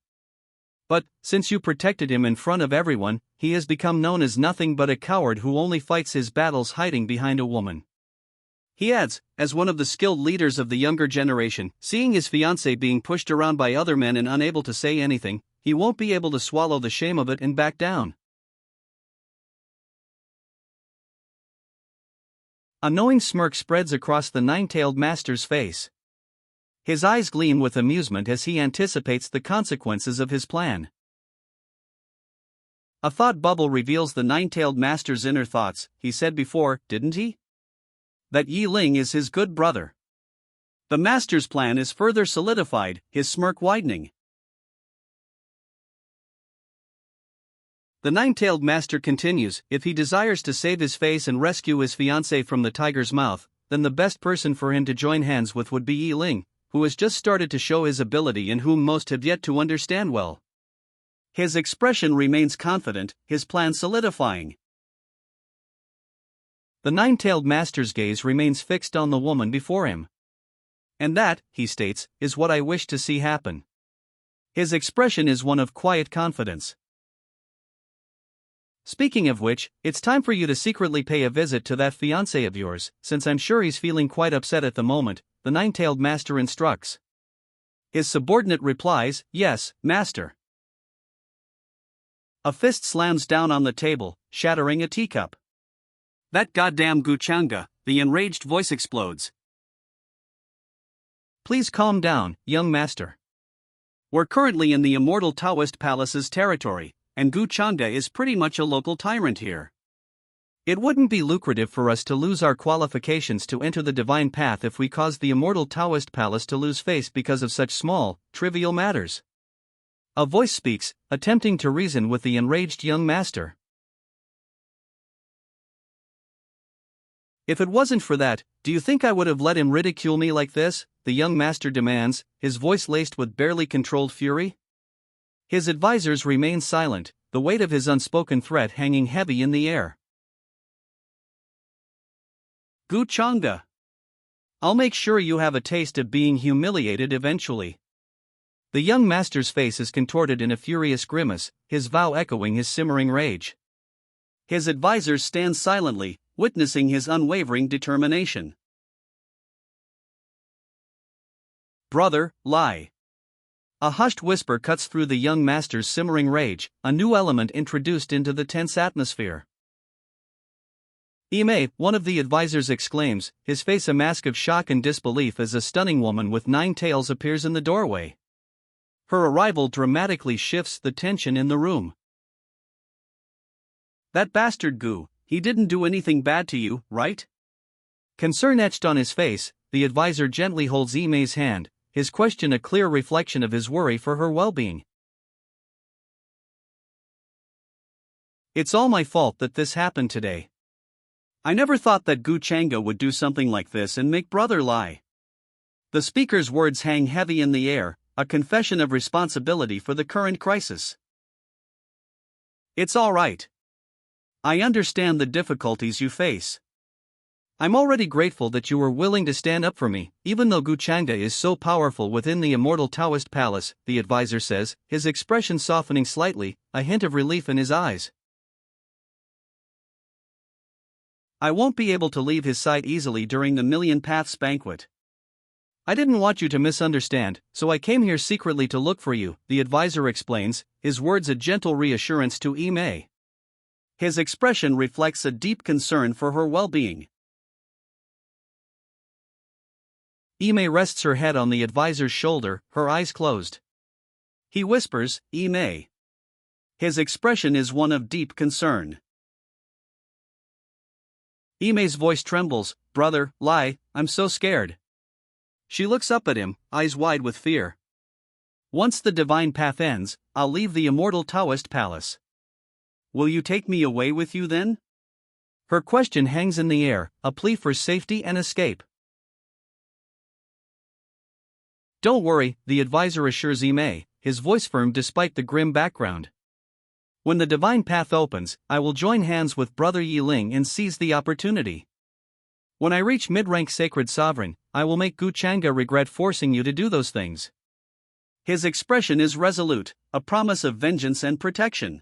But, since you protected him in front of everyone, he has become known as nothing but a coward who only fights his battles hiding behind a woman. He adds, as one of the skilled leaders of the younger generation, seeing his fiancée being pushed around by other men and unable to say anything, he won't be able to swallow the shame of it and back down. A knowing smirk spreads across the 9-tailed master's face. His eyes gleam with amusement as he anticipates the consequences of his plan. A thought bubble reveals the 9-tailed master's inner thoughts. He said before, didn't he? That Yi Ling is his good brother. The master's plan is further solidified, his smirk widening. The 9-tailed master continues, if he desires to save his face and rescue his fiancée from the tiger's mouth, then the best person for him to join hands with would be Yi Ling, who has just started to show his ability and whom most have yet to understand well. His expression remains confident, his plan solidifying. The 9-tailed master's gaze remains fixed on the woman before him. And that, he states, is what I wish to see happen. His expression is one of quiet confidence. Speaking of which, it's time for you to secretly pay a visit to that fiancé of yours, since I'm sure he's feeling quite upset at the moment, the 9-tailed master instructs. His subordinate replies, yes, master. A fist slams down on the table, shattering a teacup. That goddamn Guchanga, the enraged voice explodes. Please calm down, young master. We're currently in the immortal Taoist palace's territory, and Guchanga is pretty much a local tyrant here. It wouldn't be lucrative for us to lose our qualifications to enter the divine path if we caused the immortal Taoist palace to lose face because of such small, trivial matters. A voice speaks, attempting to reason with the enraged young master. If it wasn't for that, do you think I would have let him ridicule me like this? The young master demands, his voice laced with barely controlled fury. His advisors remain silent, the weight of his unspoken threat hanging heavy in the air. Guchanga. I'll make sure you have a taste of being humiliated eventually. The young master's face is contorted in a furious grimace, his vow echoing his simmering rage. His advisors stand silently, witnessing his unwavering determination. Brother, lie. A hushed whisper cuts through the young master's simmering rage, a new element introduced into the tense atmosphere. Ime, one of the advisors exclaims, his face a mask of shock and disbelief as a stunning woman with 9 tails appears in the doorway. Her arrival dramatically shifts the tension in the room. That bastard Gu, he didn't do anything bad to you, right? Concern etched on his face, the advisor gently holds Imei's hand, his question a clear reflection of his worry for her well-being. It's all my fault that this happened today. I never thought that Gu Changa would do something like this and make brother lie. The speaker's words hang heavy in the air, a confession of responsibility for the current crisis. It's all right. I understand the difficulties you face. I'm already grateful that you were willing to stand up for me, even though Gu Changda is so powerful within the immortal Taoist palace, the advisor says, his expression softening slightly, a hint of relief in his eyes. I won't be able to leave his side easily during the Million Paths banquet. I didn't want you to misunderstand, so I came here secretly to look for you, the advisor explains, his words a gentle reassurance to Imei. His expression reflects a deep concern for her well-being. Imei rests her head on the advisor's shoulder, her eyes closed. He whispers, Imei. His expression is one of deep concern. Imei's voice trembles, brother, Lai, I'm so scared. She looks up at him, eyes wide with fear. Once the divine path ends, I'll leave the immortal Taoist palace. Will you take me away with you then? Her question hangs in the air, a plea for safety and escape. Don't worry, the advisor assures Imei, his voice firm despite the grim background. When the divine path opens, I will join hands with Brother Yiling and seize the opportunity. When I reach mid-rank sacred sovereign, I will make Gu Changa regret forcing you to do those things. His expression is resolute, a promise of vengeance and protection.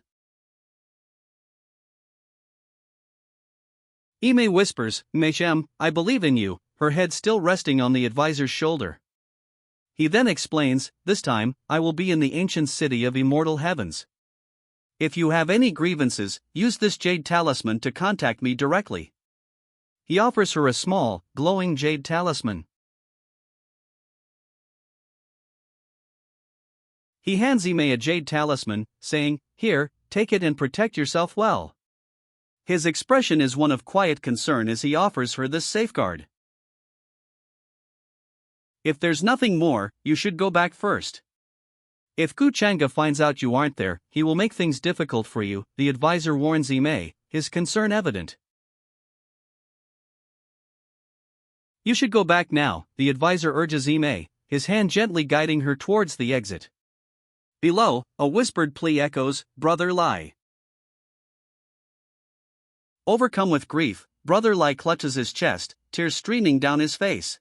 Imei whispers, Meishem, I believe in you, her head still resting on the advisor's shoulder. He then explains, this time, I will be in the ancient city of immortal heavens. If you have any grievances, use this jade talisman to contact me directly. He offers her a small, glowing jade talisman. He hands Imei a jade talisman, saying, here, take it and protect yourself well. His expression is one of quiet concern as he offers her this safeguard. If there's nothing more, you should go back first. If Gu Changa finds out you aren't there, he will make things difficult for you, the advisor warns Imei, his concern evident. You should go back now, the advisor urges Imei, his hand gently guiding her towards the exit. Below, a whispered plea echoes, Brother Lai. Overcome with grief, Brother Lai clutches his chest, tears streaming down his face.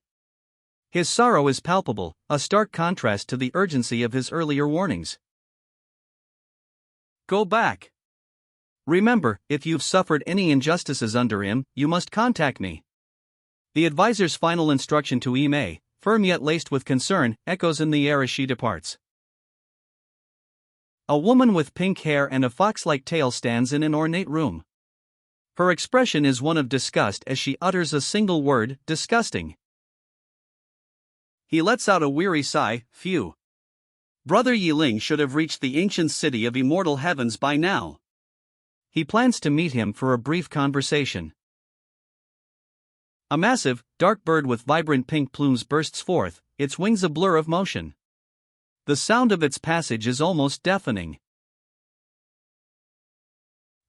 His sorrow is palpable, a stark contrast to the urgency of his earlier warnings. Go back. Remember, if you've suffered any injustices under him, you must contact me. The advisor's final instruction to Imei, firm yet laced with concern, echoes in the air as she departs. A woman with pink hair and a fox-like tail stands in an ornate room. Her expression is one of disgust as she utters a single word, disgusting. He lets out a weary sigh, phew. Brother Yiling should have reached the ancient city of immortal heavens by now. He plans to meet him for a brief conversation. A massive, dark bird with vibrant pink plumes bursts forth, its wings a blur of motion. The sound of its passage is almost deafening.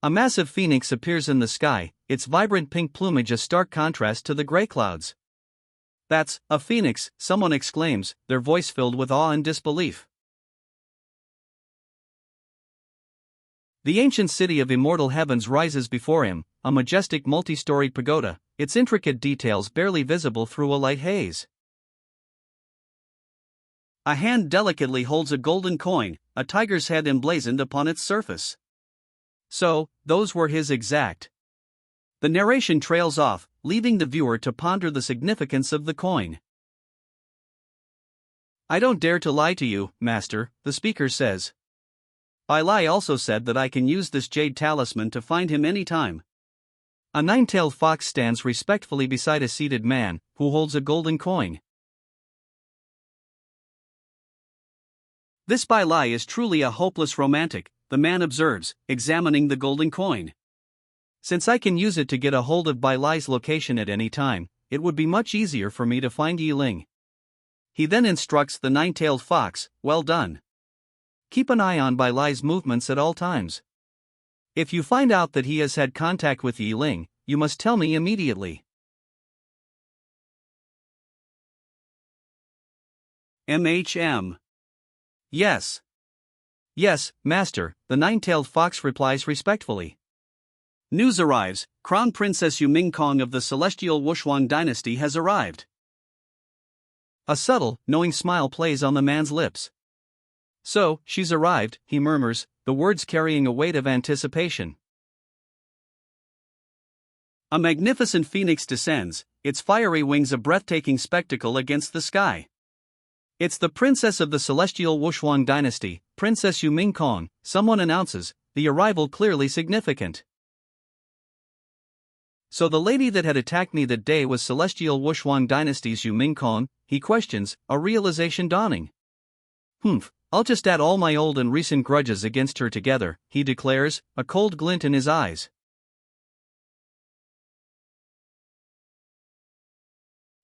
A massive phoenix appears in the sky, its vibrant pink plumage a stark contrast to the gray clouds. That's a phoenix, someone exclaims, their voice filled with awe and disbelief. The ancient city of immortal heavens rises before him, a majestic multi-storied pagoda, its intricate details barely visible through a light haze. A hand delicately holds a golden coin, a tiger's head emblazoned upon its surface. So, those were his exact. The narration trails off, leaving the viewer to ponder the significance of the coin. I don't dare to lie to you, master, the speaker says. Bai Lai also said that I can use this jade talisman to find him any time. A nine-tailed fox stands respectfully beside a seated man, who holds a golden coin. This Bai Lai is truly a hopeless romantic, the man observes, examining the golden coin. Since I can use it to get a hold of Bai Lai's location at any time, it would be much easier for me to find Yi Ling. He then instructs the nine-tailed fox, well done. Keep an eye on Bai Lai's movements at all times. If you find out that he has had contact with Yi Ling, you must tell me immediately. MHM. Yes. Yes, master, the nine-tailed fox replies respectfully. News arrives, Crown Princess Yu Mingkong of the celestial Wushuang dynasty has arrived. A subtle, knowing smile plays on the man's lips. So, she's arrived, he murmurs, the words carrying a weight of anticipation. A magnificent phoenix descends, its fiery wings a breathtaking spectacle against the sky. It's the princess of the celestial Wushuang dynasty, Princess Yu Mingkong, someone announces, the arrival clearly significant. So the lady that had attacked me that day was celestial Wushuang dynasty's Yu Mingkong, he questions, a realization dawning. I'll just add all my old and recent grudges against her together, he declares, a cold glint in his eyes.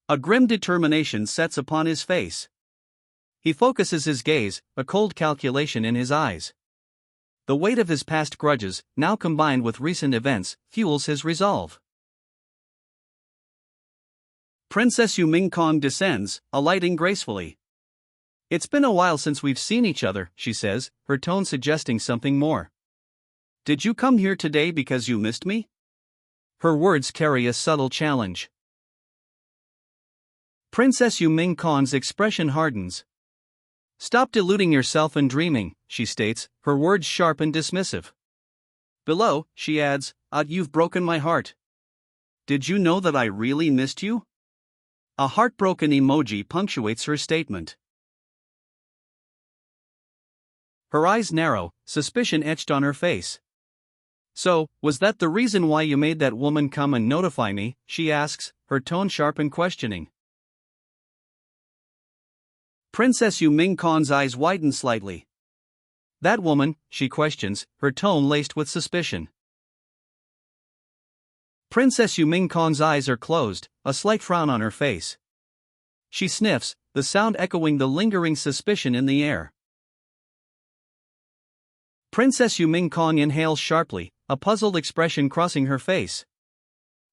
A grim determination sets upon his face. He focuses his gaze, a cold calculation in his eyes. The weight of his past grudges, now combined with recent events, fuels his resolve. Princess Yu Mingkong descends, alighting gracefully. It's been a while since we've seen each other, she says, her tone suggesting something more. Did you come here today because you missed me? Her words carry a subtle challenge. Princess Yu Mingkong's expression hardens. Stop deluding yourself and dreaming, she states, her words sharp and dismissive. Below, she adds, you've broken my heart. Did you know that I really missed you? A heartbroken emoji punctuates her statement. Her eyes narrow, suspicion etched on her face. So, was that the reason why you made that woman come and notify me, she asks, her tone sharp and questioning. Princess Yu Mingkong's eyes widen slightly. That woman, she questions, her tone laced with suspicion. Princess Yu Mingkong's eyes are closed, a slight frown on her face. She sniffs, the sound echoing the lingering suspicion in the air. Princess Yu Mingkong inhales sharply, a puzzled expression crossing her face.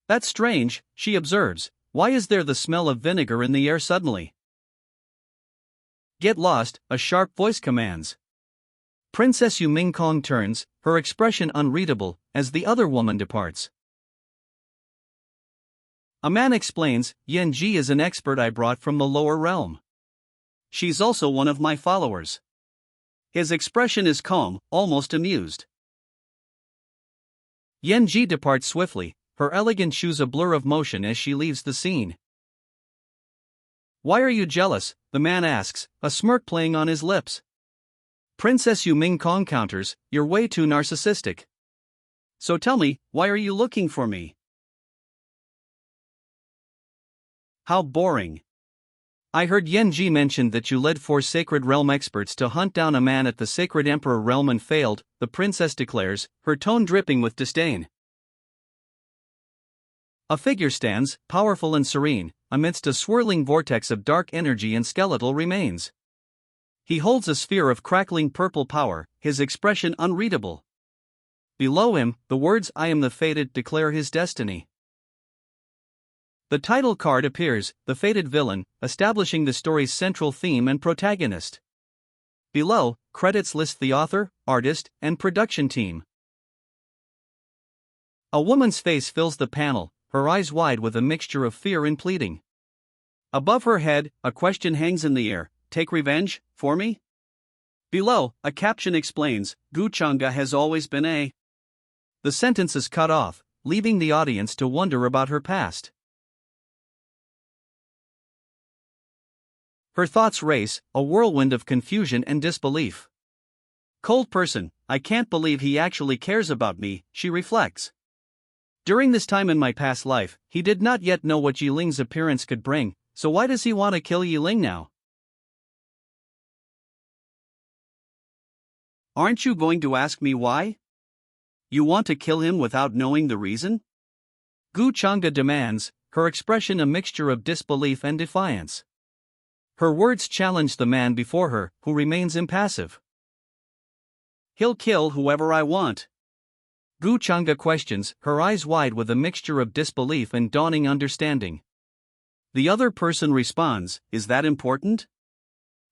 That's strange, she observes, why is there the smell of vinegar in the air suddenly? Get lost, a sharp voice commands. Princess Yu Mingkong turns, her expression unreadable, as the other woman departs. A man explains, Yan Ji is an expert I brought from the lower realm. She's also one of my followers. His expression is calm, almost amused. Yan Ji departs swiftly, her elegant shoes a blur of motion as she leaves the scene. Why are you jealous? The man asks, a smirk playing on his lips. Princess Yu Mingkong counters, you're way too narcissistic. So tell me, why are you looking for me? How boring. I heard Yan Ji mention that you led 4 Sacred Realm experts to hunt down a man at the Sacred Emperor Realm and failed, the princess declares, her tone dripping with disdain. A figure stands, powerful and serene, amidst a swirling vortex of dark energy and skeletal remains. He holds a sphere of crackling purple power, his expression unreadable. Below him, the words I am the fated declare his destiny. The title card appears, the fated villain, establishing the story's central theme and protagonist. Below, credits list the author, artist, and production team. A woman's face fills the panel, her eyes wide with a mixture of fear and pleading. Above her head, a question hangs in the air, take revenge, for me? Below, a caption explains, Gu Chang'e has always been a... The sentence is cut off, leaving the audience to wonder about her past. Her thoughts race, a whirlwind of confusion and disbelief. Cold person, I can't believe he actually cares about me, she reflects. During this time in my past life, he did not yet know what Yi Ling's appearance could bring, so why does he want to kill Yi Ling now? Aren't you going to ask me why? You want to kill him without knowing the reason? Gu Chang'e demands, her expression a mixture of disbelief and defiance. Her words challenge the man before her, who remains impassive. He'll kill whoever I want. Gu Chang'e questions, her eyes wide with a mixture of disbelief and dawning understanding. The other person responds, is that important?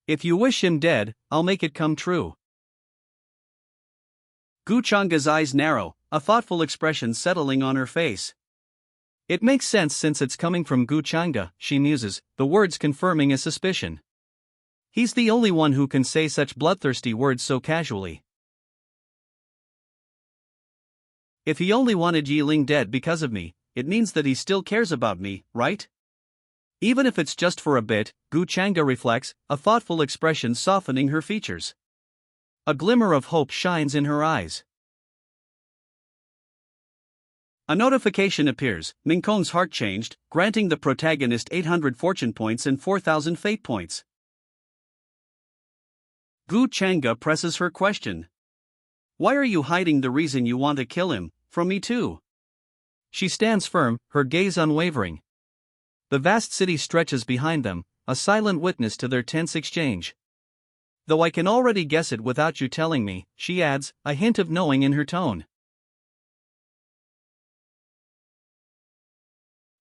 If you wish him dead, I'll make it come true. Gu Chang'e's eyes narrow, a thoughtful expression settling on her face. It makes sense since it's coming from Gu Chang'e, she muses, the words confirming a suspicion. He's the only one who can say such bloodthirsty words so casually. If he only wanted Yi Ling dead because of me, it means that he still cares about me, right? Even if it's just for a bit, Gu Chang'e reflects, a thoughtful expression softening her features. A glimmer of hope shines in her eyes. A notification appears, Ming Kong's heart changed, granting the protagonist 800 fortune points and 4,000 fate points. Gu Chang'e presses her question. Why are you hiding the reason you want to kill him, from me too? She stands firm, her gaze unwavering. The vast city stretches behind them, a silent witness to their tense exchange. Though I can already guess it without you telling me, she adds, a hint of knowing in her tone.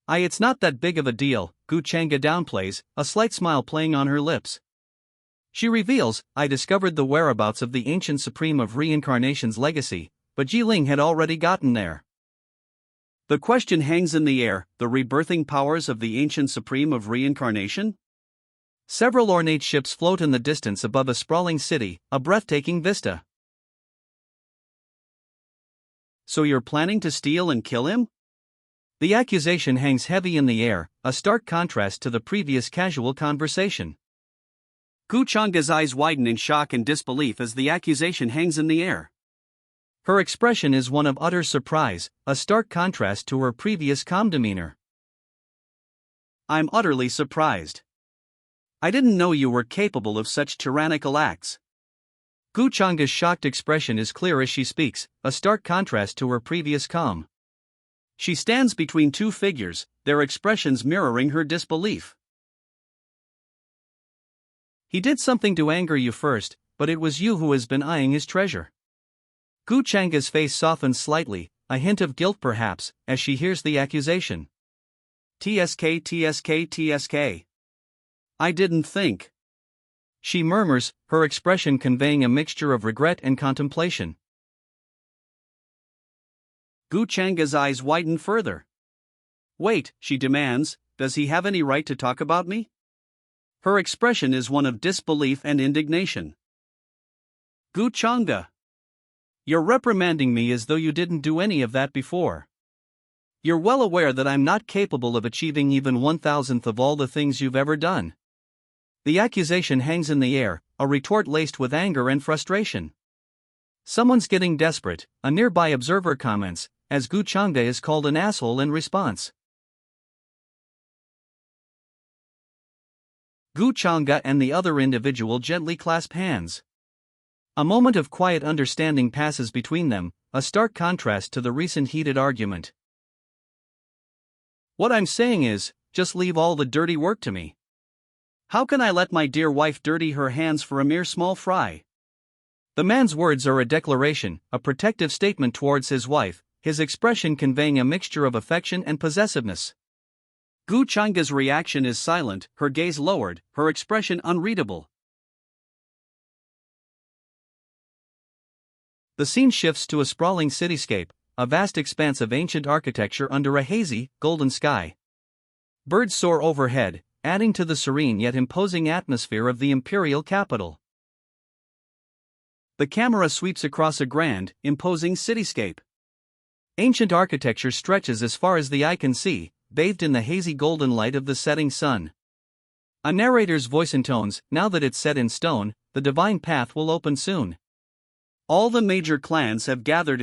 It's not that big of a deal, Gu Chang'e downplays, a slight smile playing on her lips. She reveals, I discovered the whereabouts of the ancient supreme of reincarnation's legacy, but Yi Ling had already gotten there. The question hangs in the air, the rebirthing powers of the ancient supreme of reincarnation? Several ornate ships float in the distance above a sprawling city, a breathtaking vista. So you're planning to steal and kill him? The accusation hangs heavy in the air, a stark contrast to the previous casual conversation. Gu Chang'e's eyes widen in shock and disbelief as the accusation hangs in the air. Her expression is one of utter surprise, a stark contrast to her previous calm demeanor. I'm utterly surprised. I didn't know you were capable of such tyrannical acts. Gu Chang'e's shocked expression is clear as she speaks, a stark contrast to her previous calm. She stands between two figures, their expressions mirroring her disbelief. He did something to anger you first, but it was you who has been eyeing his treasure. Gu Chang'e's face softens slightly, a hint of guilt perhaps, as she hears the accusation. TSK. I didn't think. She murmurs, her expression conveying a mixture of regret and contemplation. Gu Chang'e's eyes widen further. Wait, she demands, does he have any right to talk about me? Her expression is one of disbelief and indignation. Gu Chang'e. You're reprimanding me as though you didn't do any of that before. You're well aware that I'm not capable of achieving even 1,000th of all the things you've ever done. The accusation hangs in the air, a retort laced with anger and frustration. Someone's getting desperate, a nearby observer comments, as Gu Chang'e is called an asshole in response. Gu Chang'e and the other individual gently clasp hands. A moment of quiet understanding passes between them, a stark contrast to the recent heated argument. What I'm saying is, just leave all the dirty work to me. How can I let my dear wife dirty her hands for a mere small fry? The man's words are a declaration, a protective statement towards his wife, his expression conveying a mixture of affection and possessiveness. Gu Chang'e's reaction is silent, her gaze lowered, her expression unreadable. The scene shifts to a sprawling cityscape, a vast expanse of ancient architecture under a hazy, golden sky. Birds soar overhead, adding to the serene yet imposing atmosphere of the imperial capital. The camera sweeps across a grand, imposing cityscape. Ancient architecture stretches as far as the eye can see, bathed in the hazy golden light of the setting sun. A narrator's voice intones, now that it's set in stone, the divine path will open soon. All the major clans have gathered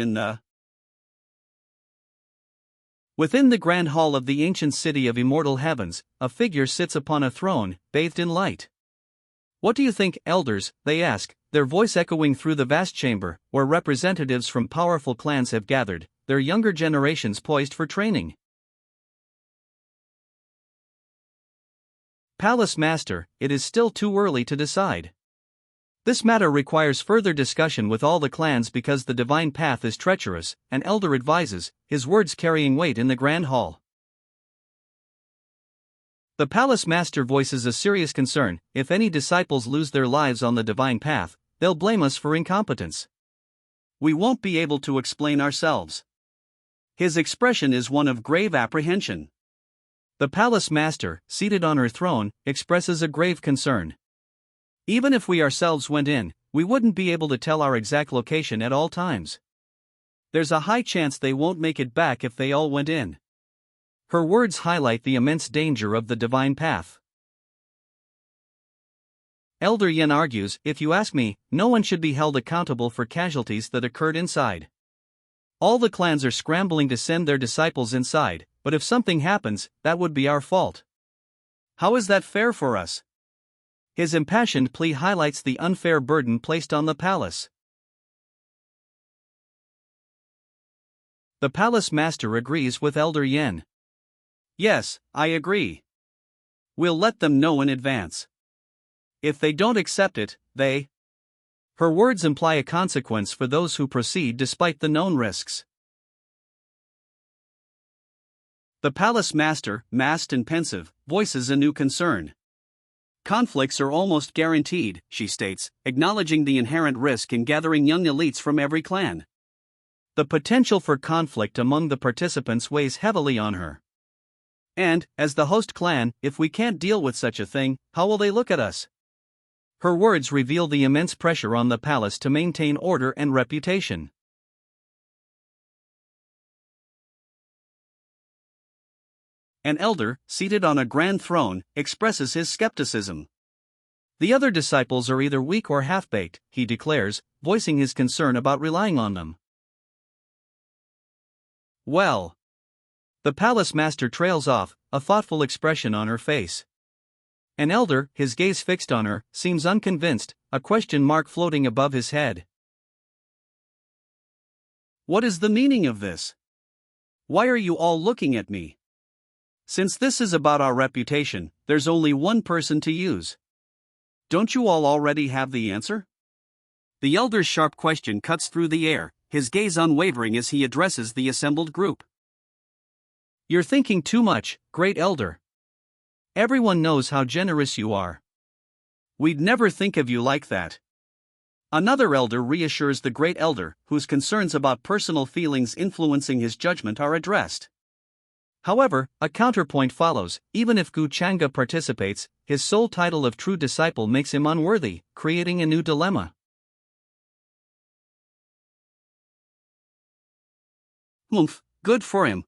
Within the grand hall of the ancient city of immortal heavens, a figure sits upon a throne, bathed in light. What do you think, elders? They ask, their voice echoing through the vast chamber, where representatives from powerful clans have gathered, their younger generations poised for training. Palace Master, it is still too early to decide. This matter requires further discussion with all the clans because the divine path is treacherous, an elder advises, his words carrying weight in the grand hall. The Palace Master voices a serious concern: if any disciples lose their lives on the divine path, they'll blame us for incompetence. We won't be able to explain ourselves. His expression is one of grave apprehension. The Palace Master, seated on her throne, expresses a grave concern. Even if we ourselves went in, we wouldn't be able to tell our exact location at all times. There's a high chance they won't make it back if they all went in. Her words highlight the immense danger of the divine path. Elder Yen argues, if you ask me, no one should be held accountable for casualties that occurred inside. All the clans are scrambling to send their disciples inside, but if something happens, that would be our fault. How is that fair for us? His impassioned plea highlights the unfair burden placed on the palace. The Palace Master agrees with Elder Yen. Yes, I agree. We'll let them know in advance. If they don't accept it, they... Her words imply a consequence for those who proceed despite the known risks. The Palace Master, masked and pensive, voices a new concern. Conflicts are almost guaranteed, she states, acknowledging the inherent risk in gathering young elites from every clan. The potential for conflict among the participants weighs heavily on her. And, as the host clan, if we can't deal with such a thing, how will they look at us? Her words reveal the immense pressure on the palace to maintain order and reputation. An elder, seated on a grand throne, expresses his skepticism. The other disciples are either weak or half-baked, he declares, voicing his concern about relying on them. Well. The Palace Master trails off, a thoughtful expression on her face. An elder, his gaze fixed on her, seems unconvinced, a question mark floating above his head. What is the meaning of this? Why are you all looking at me? Since this is about our reputation, there's only one person to use. Don't you all already have the answer? The elder's sharp question cuts through the air, his gaze unwavering as he addresses the assembled group. You're thinking too much, great elder. Everyone knows how generous you are. We'd never think of you like that. Another elder reassures the great elder, whose concerns about personal feelings influencing his judgment are addressed. However, a counterpoint follows. Even if Gu Changa participates, his sole title of true disciple makes him unworthy, creating a new dilemma. Good for him.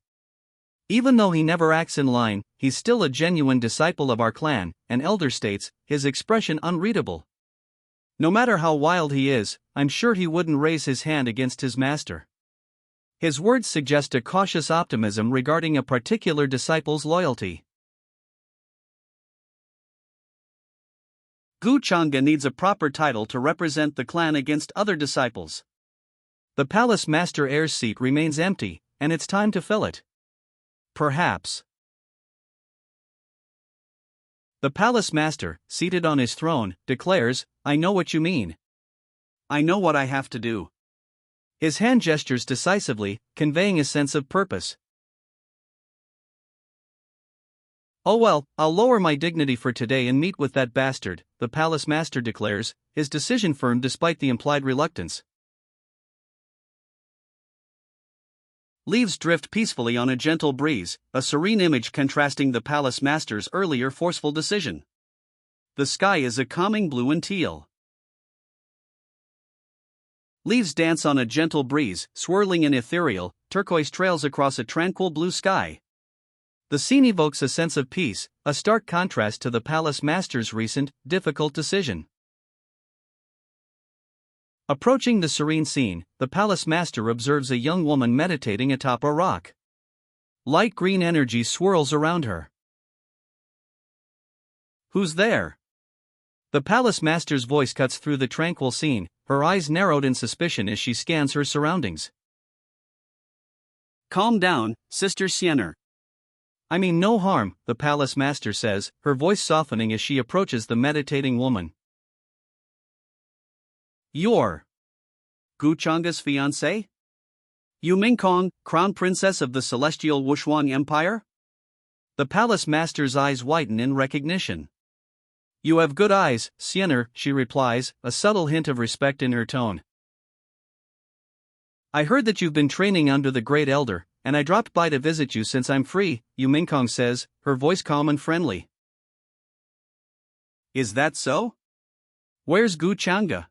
Even though he never acts in line, he's still a genuine disciple of our clan, an elder states, his expression unreadable. No matter how wild he is, I'm sure he wouldn't raise his hand against his master. His words suggest a cautious optimism regarding a particular disciple's loyalty. Gu Changa needs a proper title to represent the clan against other disciples. The Palace Master heir's seat remains empty, and it's time to fill it. Perhaps. The Palace Master, seated on his throne, declares, I know what you mean. I know what I have to do. His hand gestures decisively, conveying a sense of purpose. Oh well, I'll lower my dignity for today and meet with that bastard, the Palace Master declares, his decision firm despite the implied reluctance. Leaves drift peacefully on a gentle breeze, a serene image contrasting the Palace Master's earlier forceful decision. The sky is a calming blue and teal. Leaves dance on a gentle breeze, swirling in ethereal, turquoise trails across a tranquil blue sky. The scene evokes a sense of peace, a stark contrast to the Palace Master's recent, difficult decision. Approaching the serene scene, the Palace Master observes a young woman meditating atop a rock. Light green energy swirls around her. Who's there? The palace master's voice cuts through the tranquil scene, her eyes narrowed in suspicion as she scans her surroundings. Calm down, Sister Siener. I mean no harm, the palace master says, her voice softening as she approaches the meditating woman. You're Gu Changa's fiancé? Yu Mingkong, crown princess of the celestial Wushuang Empire? The palace master's eyes widen in recognition. You have good eyes, Siener, she replies, a subtle hint of respect in her tone. I heard that you've been training under the great elder, and I dropped by to visit you since I'm free, Yu Mingkong says, her voice calm and friendly. Is that so? Where's Gu Changa?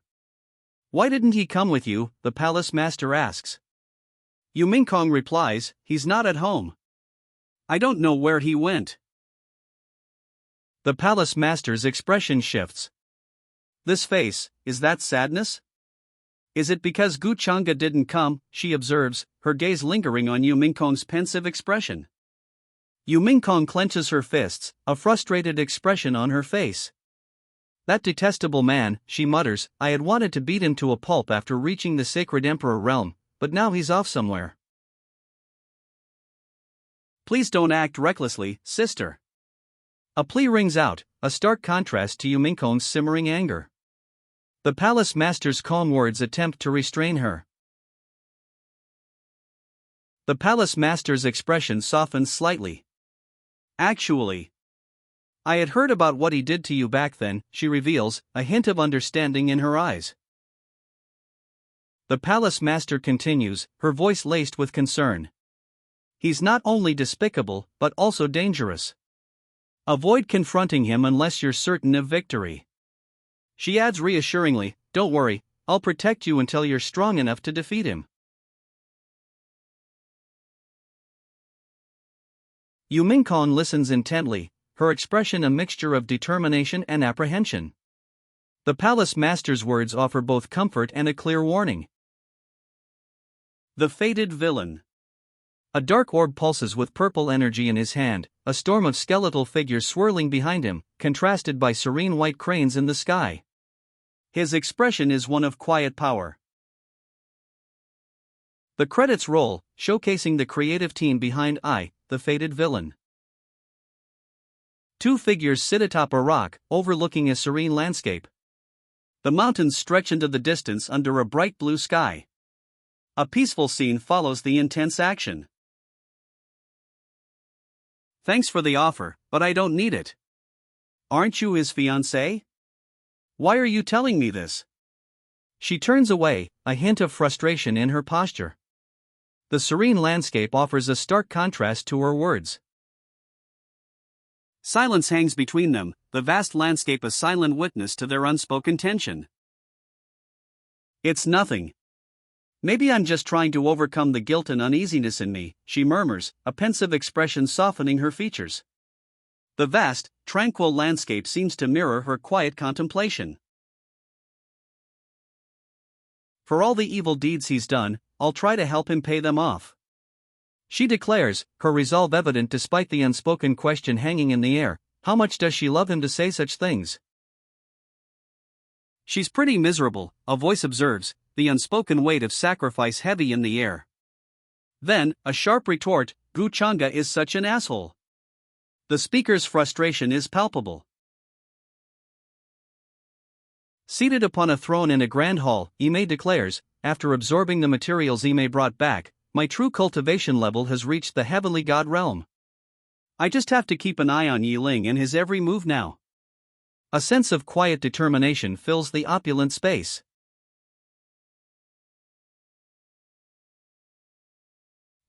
Why didn't he come with you? The palace master asks. Yu Mingkong replies, he's not at home. I don't know where he went. The palace master's expression shifts. This face, is that sadness? Is it because Gu Changa didn't come? She observes, her gaze lingering on Yu Mingkong's pensive expression. Yu Mingkong clenches her fists, a frustrated expression on her face. That detestable man, she mutters, I had wanted to beat him to a pulp after reaching the sacred emperor realm, but now he's off somewhere. Please don't act recklessly, sister. A plea rings out, a stark contrast to Yu Mingkong's simmering anger. The palace master's calm words attempt to restrain her. The palace master's expression softens slightly. Actually, I had heard about what he did to you back then, she reveals, a hint of understanding in her eyes. The palace master continues, her voice laced with concern. He's not only despicable, but also dangerous. Avoid confronting him unless you're certain of victory. She adds reassuringly, don't worry, I'll protect you until you're strong enough to defeat him. Yu Mingkong listens intently, her expression a mixture of determination and apprehension. The palace master's words offer both comfort and a clear warning. The fated villain. A dark orb pulses with purple energy in his hand, a storm of skeletal figures swirling behind him, contrasted by serene white cranes in the sky. His expression is one of quiet power. The credits roll, showcasing the creative team behind the fated villain. Two figures sit atop a rock, overlooking a serene landscape. The mountains stretch into the distance under a bright blue sky. A peaceful scene follows the intense action. Thanks for the offer, but I don't need it. Aren't you his fiancé? Why are you telling me this? She turns away, a hint of frustration in her posture. The serene landscape offers a stark contrast to her words. Silence hangs between them, the vast landscape a silent witness to their unspoken tension. It's nothing. Maybe I'm just trying to overcome the guilt and uneasiness in me, she murmurs, a pensive expression softening her features. The vast, tranquil landscape seems to mirror her quiet contemplation. For all the evil deeds he's done, I'll try to help him pay them off. She declares, her resolve evident despite the unspoken question hanging in the air, how much does she love him to say such things? She's pretty miserable, a voice observes, the unspoken weight of sacrifice heavy in the air. Then, a sharp retort, Gu Changa is such an asshole. The speaker's frustration is palpable. Seated upon a throne in a grand hall, Ime declares, after absorbing the materials Ime brought back, my true cultivation level has reached the heavenly god realm. I just have to keep an eye on Yi Ling and his every move now. A sense of quiet determination fills the opulent space.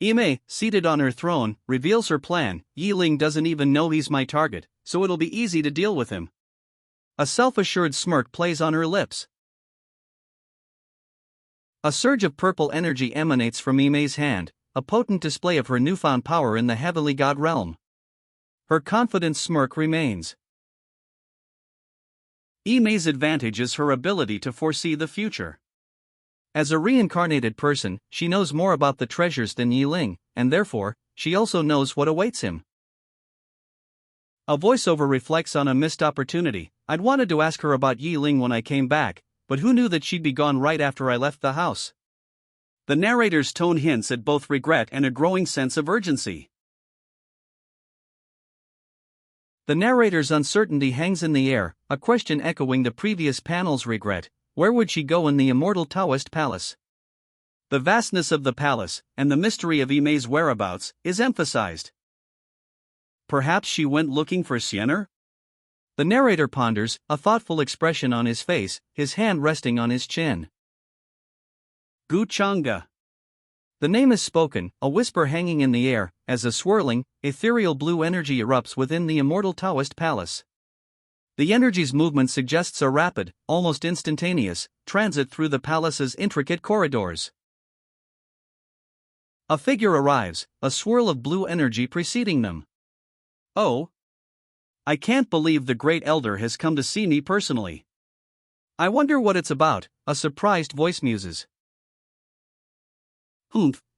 Ime, seated on her throne, reveals her plan. Yi Ling doesn't even know he's my target, so it'll be easy to deal with him. A self-assured smirk plays on her lips. A surge of purple energy emanates from Ime's hand, a potent display of her newfound power in the heavenly god realm. Her confident smirk remains. Ime's advantage is her ability to foresee the future. As a reincarnated person, she knows more about the treasures than Yi Ling, and therefore, she also knows what awaits him. A voiceover reflects on a missed opportunity. I'd wanted to ask her about Yi Ling when I came back, but who knew that she'd be gone right after I left the house? The narrator's tone hints at both regret and a growing sense of urgency. The narrator's uncertainty hangs in the air, a question echoing the previous panel's regret. Where would she go in the immortal Taoist palace? The vastness of the palace, and the mystery of Imei's whereabouts, is emphasized. Perhaps she went looking for Xianer? The narrator ponders, a thoughtful expression on his face, his hand resting on his chin. Gu Chang'e. The name is spoken, a whisper hanging in the air, as a swirling, ethereal blue energy erupts within the immortal Taoist palace. The energy's movement suggests a rapid, almost instantaneous, transit through the palace's intricate corridors. A figure arrives, a swirl of blue energy preceding them. Oh! I can't believe the Great Elder has come to see me personally. I wonder what it's about, a surprised voice muses.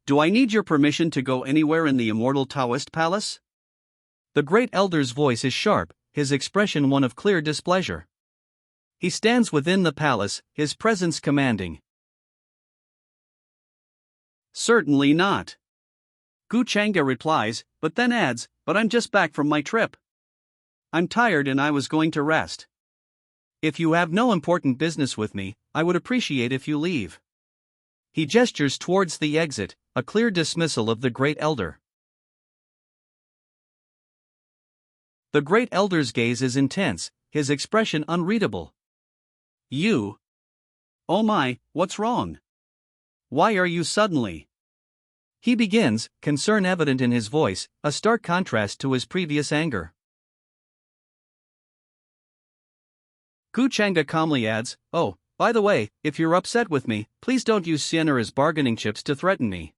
Do I need your permission to go anywhere in the immortal Taoist palace? The Great Elder's voice is sharp, his expression one of clear displeasure. He stands within the palace, his presence commanding. Certainly not. Gu Chang'e replies, but then adds, but I'm just back from my trip. I'm tired and I was going to rest. If you have no important business with me, I would appreciate if you leave. He gestures towards the exit, a clear dismissal of the Great Elder. The Great Elder's gaze is intense, his expression unreadable. You? Oh my, what's wrong? Why are you suddenly? He begins, concern evident in his voice, a stark contrast to his previous anger. Gu Chang'e calmly adds, oh, by the way, if you're upset with me, please don't use Xianer as bargaining chips to threaten me.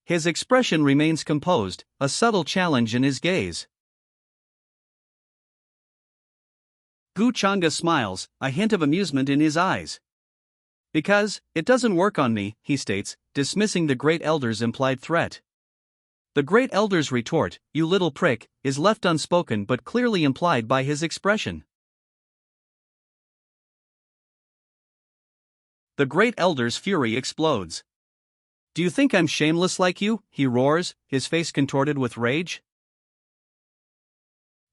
His expression remains composed, a subtle challenge in his gaze. Gu Chang'e smiles, a hint of amusement in his eyes. Because, it doesn't work on me, he states, dismissing the Great Elder's implied threat. The Great Elder's retort, you little prick, is left unspoken but clearly implied by his expression. The Great Elder's fury explodes. Do you think I'm shameless like you? He roars, his face contorted with rage.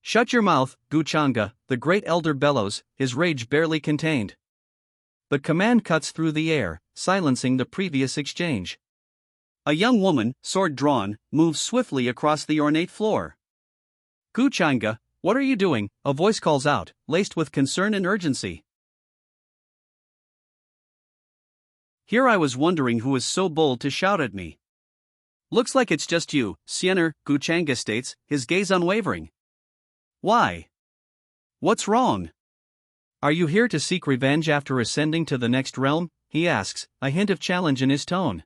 Shut your mouth, Gu Chang'e, the Great Elder bellows, his rage barely contained. The command cuts through the air, silencing the previous exchange. A young woman, sword drawn, moves swiftly across the ornate floor. Gu Chang'e, what are you doing? A voice calls out, laced with concern and urgency. Here I was wondering who is so bold to shout at me. Looks like it's just you, Xianer, Gu Chang'e states, his gaze unwavering. Why? What's wrong? Are you here to seek revenge after ascending to the next realm? He asks, a hint of challenge in his tone.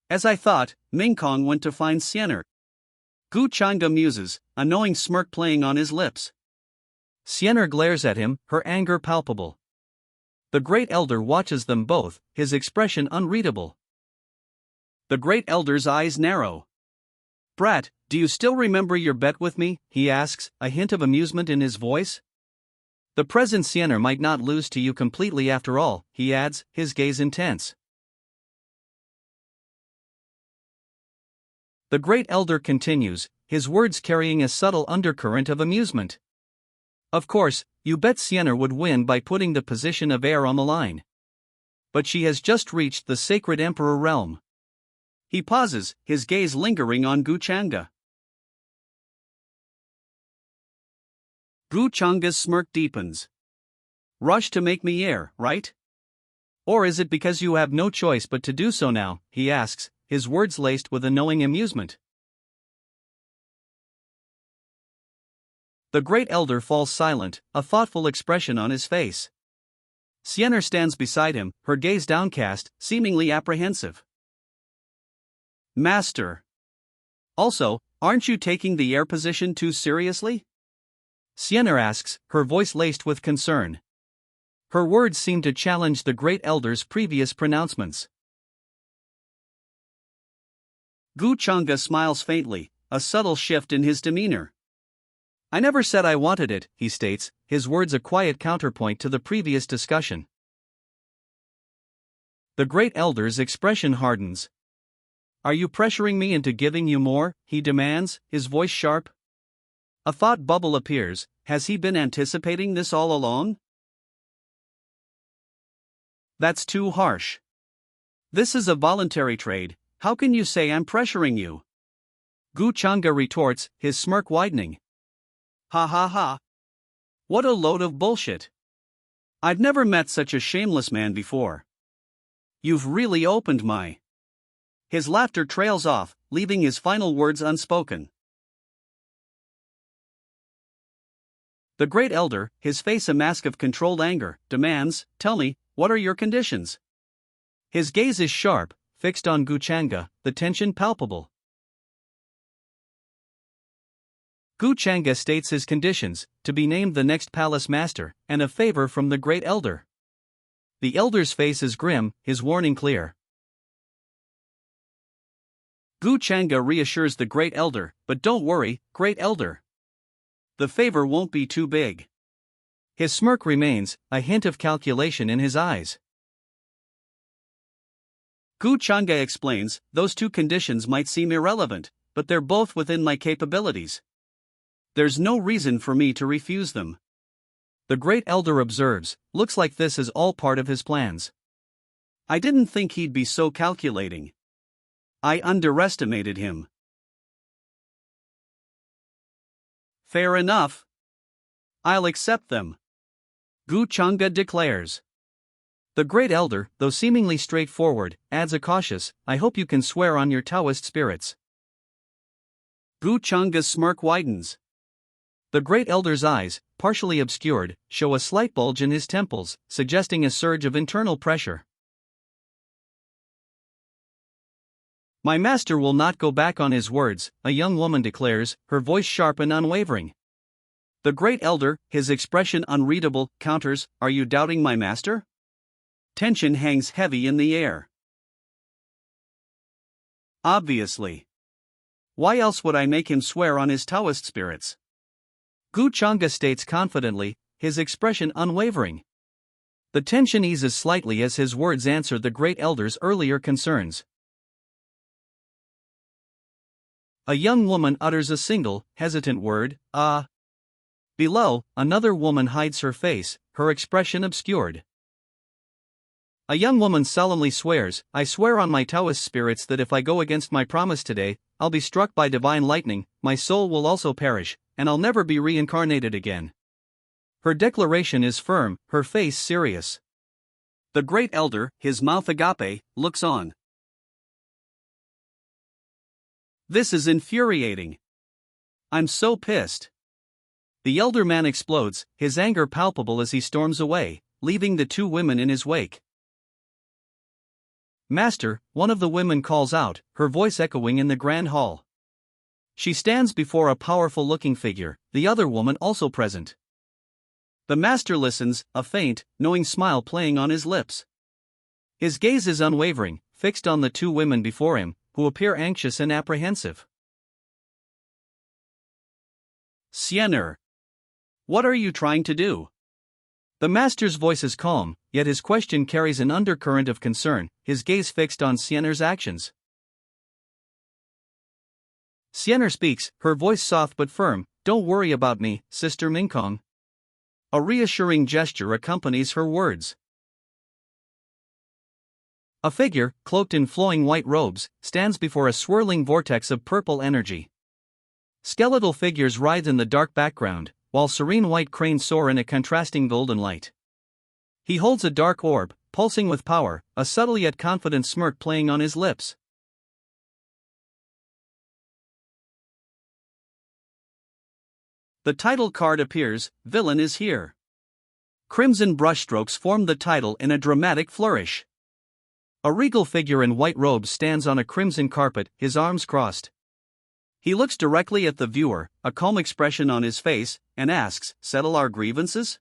As I thought, Ming Kong went to find Xianer. Gu Chang'e muses, a knowing smirk playing on his lips. Xianer glares at him, her anger palpable. The Great Elder watches them both, his expression unreadable. The Great Elder's eyes narrow. Brat, do you still remember your bet with me? He asks, a hint of amusement in his voice. The present Xianer might not lose to you completely after all, he adds, his gaze intense. The Great Elder continues, his words carrying a subtle undercurrent of amusement. Of course, you bet Xianer would win by putting the position of heir on the line. But she has just reached the sacred Emperor realm. He pauses, his gaze lingering on Gu Chang'e. Gu Chang'e's smirk deepens. Rush to make me heir, right? Or is it because you have no choice but to do so now? He asks, his words laced with a knowing amusement. The Great Elder falls silent, a thoughtful expression on his face. Xianer stands beside him, her gaze downcast, seemingly apprehensive. Master. Also, aren't you taking the heir position too seriously? Xianer asks, her voice laced with concern. Her words seem to challenge the Great Elder's previous pronouncements. Gu Changa smiles faintly, a subtle shift in his demeanor. I never said I wanted it, he states, his words a quiet counterpoint to the previous discussion. The great elder's expression hardens. Are you pressuring me into giving you more, he demands, his voice sharp. A thought bubble appears. Has he been anticipating this all along? That's too harsh. This is a voluntary trade, how can you say I'm pressuring you? Gu Changa retorts, his smirk widening. Ha ha ha. What a load of bullshit. I've never met such a shameless man before. You've really opened my... His laughter trails off, leaving his final words unspoken. The great elder, his face a mask of controlled anger, demands, tell me, what are your conditions? His gaze is sharp, fixed on Gu Changa, the tension palpable. Gu Changa states his conditions, to be named the next palace master, and a favor from the great elder. The elder's face is grim, his warning clear. Gu Changa reassures the great elder, but don't worry, great elder. The favor won't be too big. His smirk remains, a hint of calculation in his eyes. Gu Changa explains, those two conditions might seem irrelevant, but they're both within my capabilities. There's no reason for me to refuse them. The great elder observes, looks like this is all part of his plans. I didn't think he'd be so calculating. I underestimated him. Fair enough. I'll accept them. Gu Changa declares. The great elder, though seemingly straightforward, adds a cautious, I hope you can swear on your Taoist spirits. Gu Changa's smirk widens. The great elder's eyes, partially obscured, show a slight bulge in his temples, suggesting a surge of internal pressure. My master will not go back on his words, a young woman declares, her voice sharp and unwavering. The great elder, his expression unreadable, counters, are you doubting my master? Tension hangs heavy in the air. Obviously. Why else would I make him swear on his Taoist spirits? Gu Changa states confidently, his expression unwavering. The tension eases slightly as his words answer the great elder's earlier concerns. A young woman utters a single, hesitant word, ah. Below, another woman hides her face, her expression obscured. A young woman solemnly swears, I swear on my Taoist spirits that if I go against my promise today, I'll be struck by divine lightning, my soul will also perish, and I'll never be reincarnated again. Her declaration is firm, her face serious. The great elder, his mouth agape, looks on. This is infuriating. I'm so pissed. The elder man explodes, his anger palpable as he storms away, leaving the two women in his wake. Master, one of the women calls out, her voice echoing in the grand hall. She stands before a powerful-looking figure, the other woman also present. The master listens, a faint, knowing smile playing on his lips. His gaze is unwavering, fixed on the two women before him, who appear anxious and apprehensive. Siener. What are you trying to do? The master's voice is calm, yet his question carries an undercurrent of concern, his gaze fixed on Siener's actions. Siener speaks, her voice soft but firm, don't worry about me, Sister Mingkong. A reassuring gesture accompanies her words. A figure, cloaked in flowing white robes, stands before a swirling vortex of purple energy. Skeletal figures writhe in the dark background, while serene white cranes soar in a contrasting golden light. He holds a dark orb, pulsing with power, a subtle yet confident smirk playing on his lips. The title card appears, Villain is here. Crimson brushstrokes form the title in a dramatic flourish. A regal figure in white robes stands on a crimson carpet, his arms crossed. He looks directly at the viewer, a calm expression on his face, and asks, settle our grievances?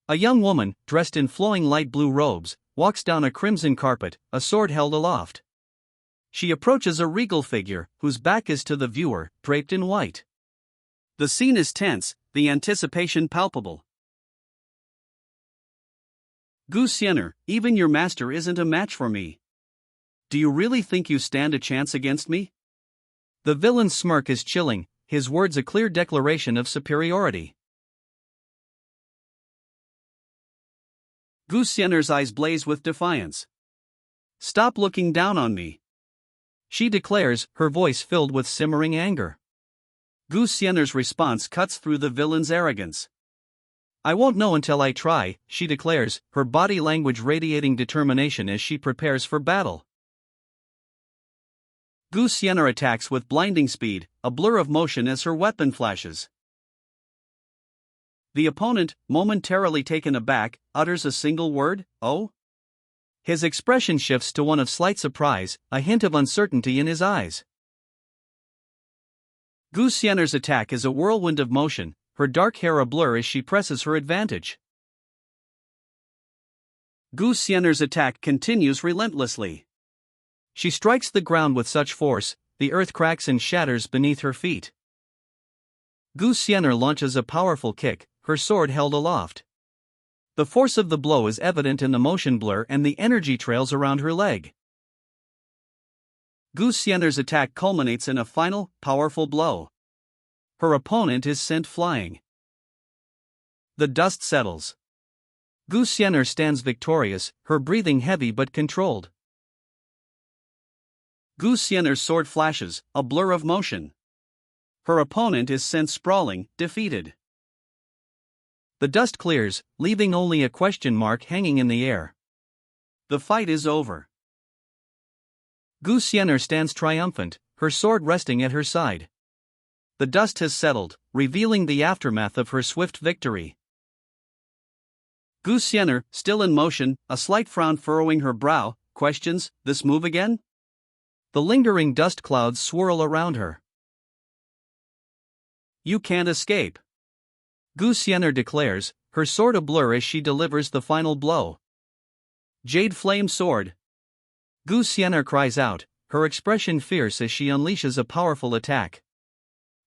A young woman, dressed in flowing light blue robes, walks down a crimson carpet, a sword held aloft. She approaches a regal figure, whose back is to the viewer, draped in white. The scene is tense, the anticipation palpable. Gu Xianer, even your master isn't a match for me. Do you really think you stand a chance against me? The villain's smirk is chilling, his words a clear declaration of superiority. Gu Xianer's eyes blaze with defiance. Stop looking down on me, she declares, her voice filled with simmering anger. Gu Xianer's response cuts through the villain's arrogance. I won't know until I try, she declares, her body language radiating determination as she prepares for battle. Gu Xianer attacks with blinding speed, a blur of motion as her weapon flashes. The opponent, momentarily taken aback, utters a single word, "Oh?" His expression shifts to one of slight surprise, a hint of uncertainty in his eyes. Gu Xianer's attack is a whirlwind of motion, her dark hair a blur as she presses her advantage. Gu Xianer's attack continues relentlessly. She strikes the ground with such force, the earth cracks and shatters beneath her feet. Gu Xianer launches a powerful kick, her sword held aloft. The force of the blow is evident in the motion blur and the energy trails around her leg. Gu Xianer's attack culminates in a final, powerful blow. Her opponent is sent flying. The dust settles. Gu Xianer stands victorious, her breathing heavy but controlled. Gu Xianer's sword flashes, a blur of motion. Her opponent is sent sprawling, defeated. The dust clears, leaving only a question mark hanging in the air. The fight is over. Gu Xianer stands triumphant, her sword resting at her side. The dust has settled, revealing the aftermath of her swift victory. Gu Xianer, still in motion, a slight frown furrowing her brow, questions, "This move again?" The lingering dust clouds swirl around her. "You can't escape," Gu Xianer declares, her sword a blur as she delivers the final blow. "Jade Flame Sword." Gu Xianer cries out, her expression fierce as she unleashes a powerful attack.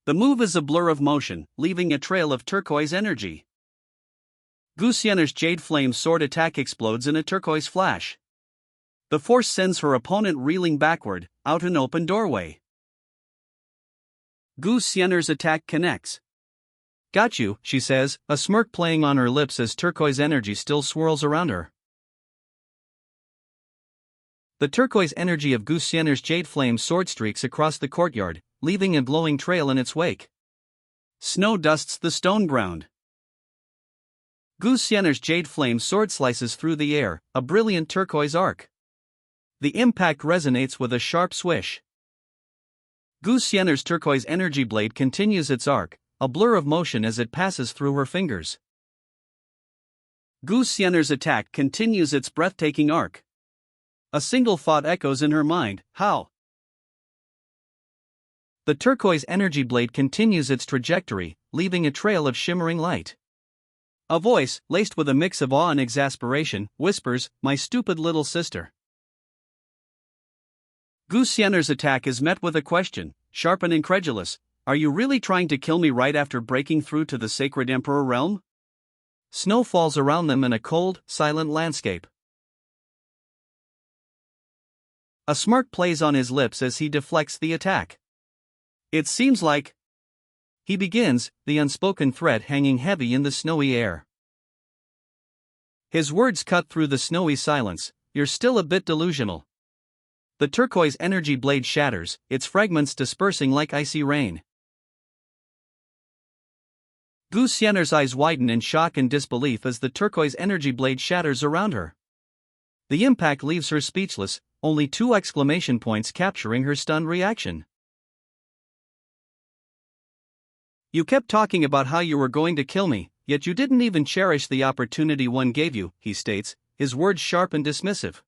The move is a blur of motion, leaving a trail of turquoise energy. Gu Xianer's Jade Flame Sword attack explodes in a turquoise flash. The force sends her opponent reeling backward, out an open doorway. Gu Xianer's attack connects. "Got you," she says, a smirk playing on her lips as turquoise energy still swirls around her. The turquoise energy of Gu Xianer's Jade Flame Sword streaks across the courtyard, leaving a glowing trail in its wake. Snow dusts the stone ground. Gu Xianer's Jade Flame Sword slices through the air, a brilliant turquoise arc. The impact resonates with a sharp swish. Gu Xianer's turquoise energy blade continues its arc, a blur of motion as it passes through her fingers. Gu Xianer's attack continues its breathtaking arc. A single thought echoes in her mind, "How?" The turquoise energy blade continues its trajectory, leaving a trail of shimmering light. A voice, laced with a mix of awe and exasperation, whispers, "My stupid little sister." Gu Xianer's attack is met with a question, sharp and incredulous, "Are you really trying to kill me right after breaking through to the sacred Emperor realm?" Snow falls around them in a cold, silent landscape. A smirk plays on his lips as he deflects the attack. "It seems like..." he begins, the unspoken threat hanging heavy in the snowy air. His words cut through the snowy silence, "You're still a bit delusional." The turquoise energy blade shatters, its fragments dispersing like icy rain. Gu Xianer's eyes widen in shock and disbelief as the turquoise energy blade shatters around her. The impact leaves her speechless, only 2 exclamation points capturing her stunned reaction. "You kept talking about how you were going to kill me, yet you didn't even cherish the opportunity one gave you," he states, his words sharp and dismissive.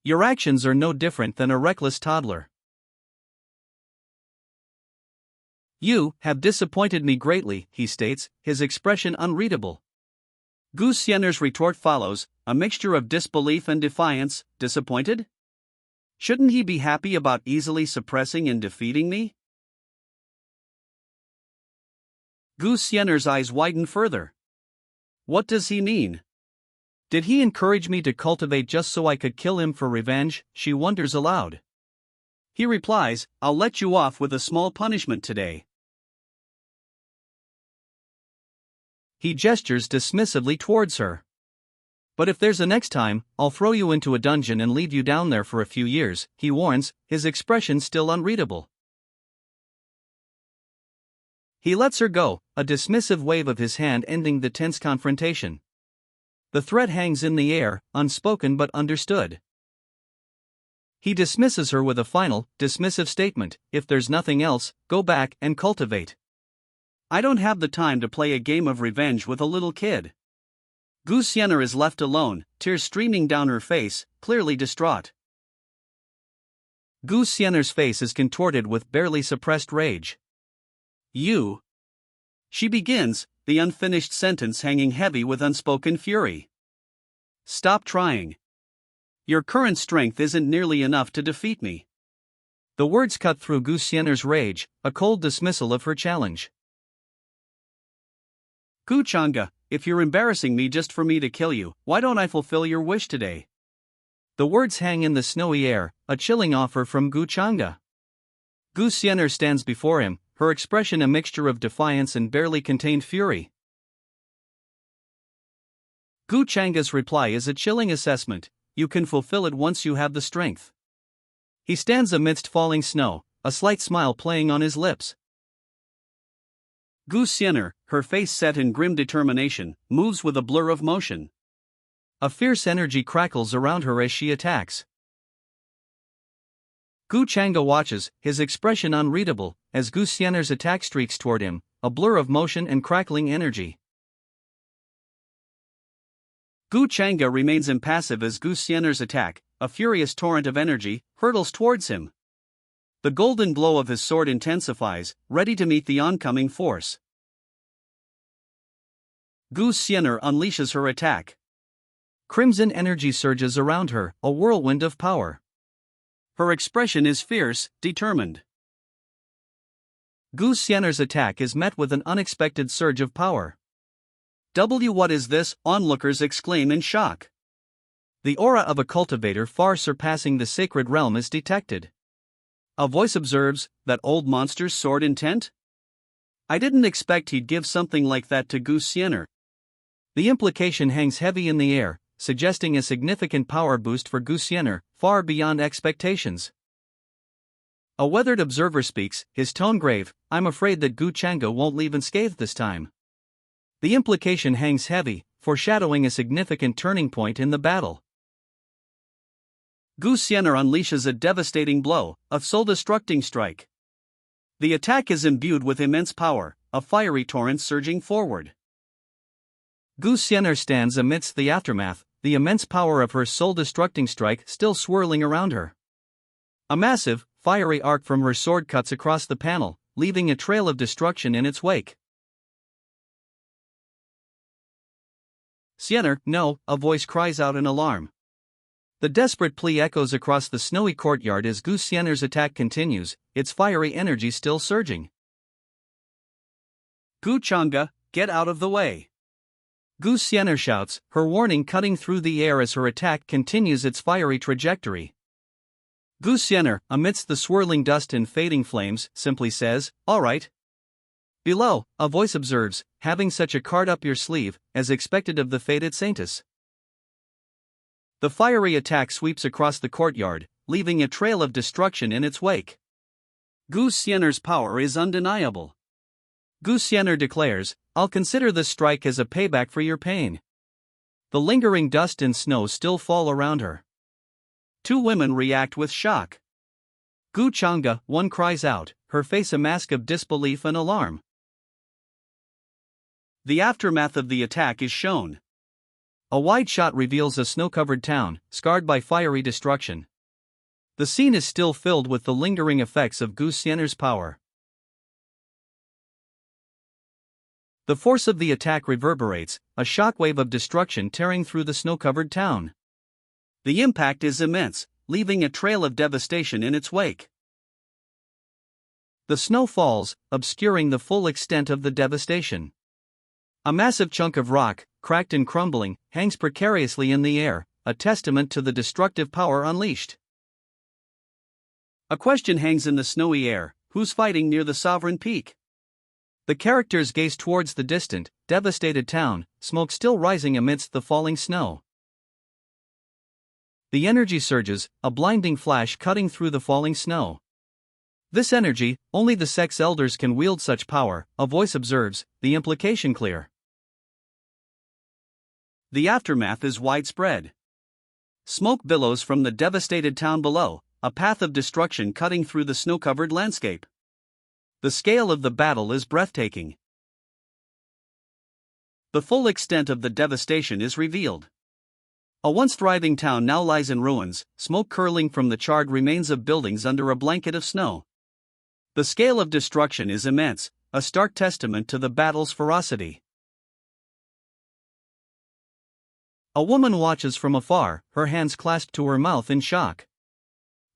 "Your actions are no different than a reckless toddler. You have disappointed me greatly," he states, his expression unreadable. Gu Xianer's retort follows, a mixture of disbelief and defiance. Disappointed? Shouldn't he be happy about easily suppressing and defeating me? Gu Xianer's eyes widen further. What does he mean? Did he encourage me to cultivate just so I could kill him for revenge? She wonders aloud. He replies, I'll let you off with a small punishment today. He gestures dismissively towards her. But if there's a next time, I'll throw you into a dungeon and leave you down there for a few years, he warns, his expression still unreadable. He lets her go, a dismissive wave of his hand ending the tense confrontation. The threat hangs in the air, unspoken but understood. He dismisses her with a final, dismissive statement, if there's nothing else, go back and cultivate. I don't have the time to play a game of revenge with a little kid. Gu Xiener is left alone, tears streaming down her face, clearly distraught. Gu Xiener's face is contorted with barely suppressed rage. You. She begins, the unfinished sentence hanging heavy with unspoken fury. Stop trying. Your current strength isn't nearly enough to defeat me. The words cut through Gu Xiener's rage, a cold dismissal of her challenge. Gu Chang'e, if you're embarrassing me just for me to kill you, why don't I fulfill your wish today? The words hang in the snowy air, a chilling offer from Gu Chang'e. Gu Xiener stands before him, her expression a mixture of defiance and barely contained fury. Gu Chang'e's reply is a chilling assessment, you can fulfill it once you have the strength. He stands amidst falling snow, a slight smile playing on his lips. Gu Xiener, her face set in grim determination, moves with a blur of motion. A fierce energy crackles around her as she attacks. Gu Chang'e watches, his expression unreadable, as Gu Xiener's attack streaks toward him, a blur of motion and crackling energy. Gu Chang'e remains impassive as Gu Xiener's attack, a furious torrent of energy, hurtles towards him. The golden glow of his sword intensifies, ready to meet the oncoming force. Gu Xiener unleashes her attack. Crimson energy surges around her, a whirlwind of power. Her expression is fierce, determined. Gu Xiener's attack is met with an unexpected surge of power. What is this? Onlookers exclaim in shock. The aura of a cultivator far surpassing the sacred realm is detected. A voice observes, that old monster's sword intent? I didn't expect he'd give something like that to Gu Xiener. The implication hangs heavy in the air, suggesting a significant power boost for Gu Xiener, far beyond expectations. A weathered observer speaks, his tone grave, I'm afraid that Gu Chang'e won't leave unscathed this time. The implication hangs heavy, foreshadowing a significant turning point in the battle. Gu Xiener unleashes a devastating blow, a soul-destructing strike. The attack is imbued with immense power, a fiery torrent surging forward. Gu Xiener stands amidst the aftermath, the immense power of her soul-destructing strike still swirling around her. A massive, fiery arc from her sword cuts across the panel, leaving a trail of destruction in its wake. Xiener, no, a voice cries out in alarm. The desperate plea echoes across the snowy courtyard as Gu Xiener's attack continues, its fiery energy still surging. Gu Chang'e, get out of the way. Gu Xiener shouts, her warning cutting through the air as her attack continues its fiery trajectory. Gu Xiener, amidst the swirling dust and fading flames, simply says, all right. Below, a voice observes, having such a card up your sleeve, as expected of the fated saintess. The fiery attack sweeps across the courtyard, leaving a trail of destruction in its wake. Gu Xiener's power is undeniable. Gu Xiener declares, I'll consider this strike as a payback for your pain. The lingering dust and snow still fall around her. Two women react with shock. Gu Chang'e, one cries out, her face a mask of disbelief and alarm. The aftermath of the attack is shown. A wide shot reveals a snow-covered town, scarred by fiery destruction. The scene is still filled with the lingering effects of Gu Xiener's power. The force of the attack reverberates, a shockwave of destruction tearing through the snow-covered town. The impact is immense, leaving a trail of devastation in its wake. The snow falls, obscuring the full extent of the devastation. A massive chunk of rock, cracked and crumbling, hangs precariously in the air, a testament to the destructive power unleashed. A question hangs in the snowy air: who's fighting near the sovereign peak? The characters gaze towards the distant, devastated town, smoke still rising amidst the falling snow. The energy surges, a blinding flash cutting through the falling snow. This energy, only the sex elders can wield such power, a voice observes, the implication clear. The aftermath is widespread. Smoke billows from the devastated town below, a path of destruction cutting through the snow-covered landscape. The scale of the battle is breathtaking. The full extent of the devastation is revealed. A once thriving town now lies in ruins, smoke curling from the charred remains of buildings under a blanket of snow. The scale of destruction is immense, a stark testament to the battle's ferocity. A woman watches from afar, her hands clasped to her mouth in shock.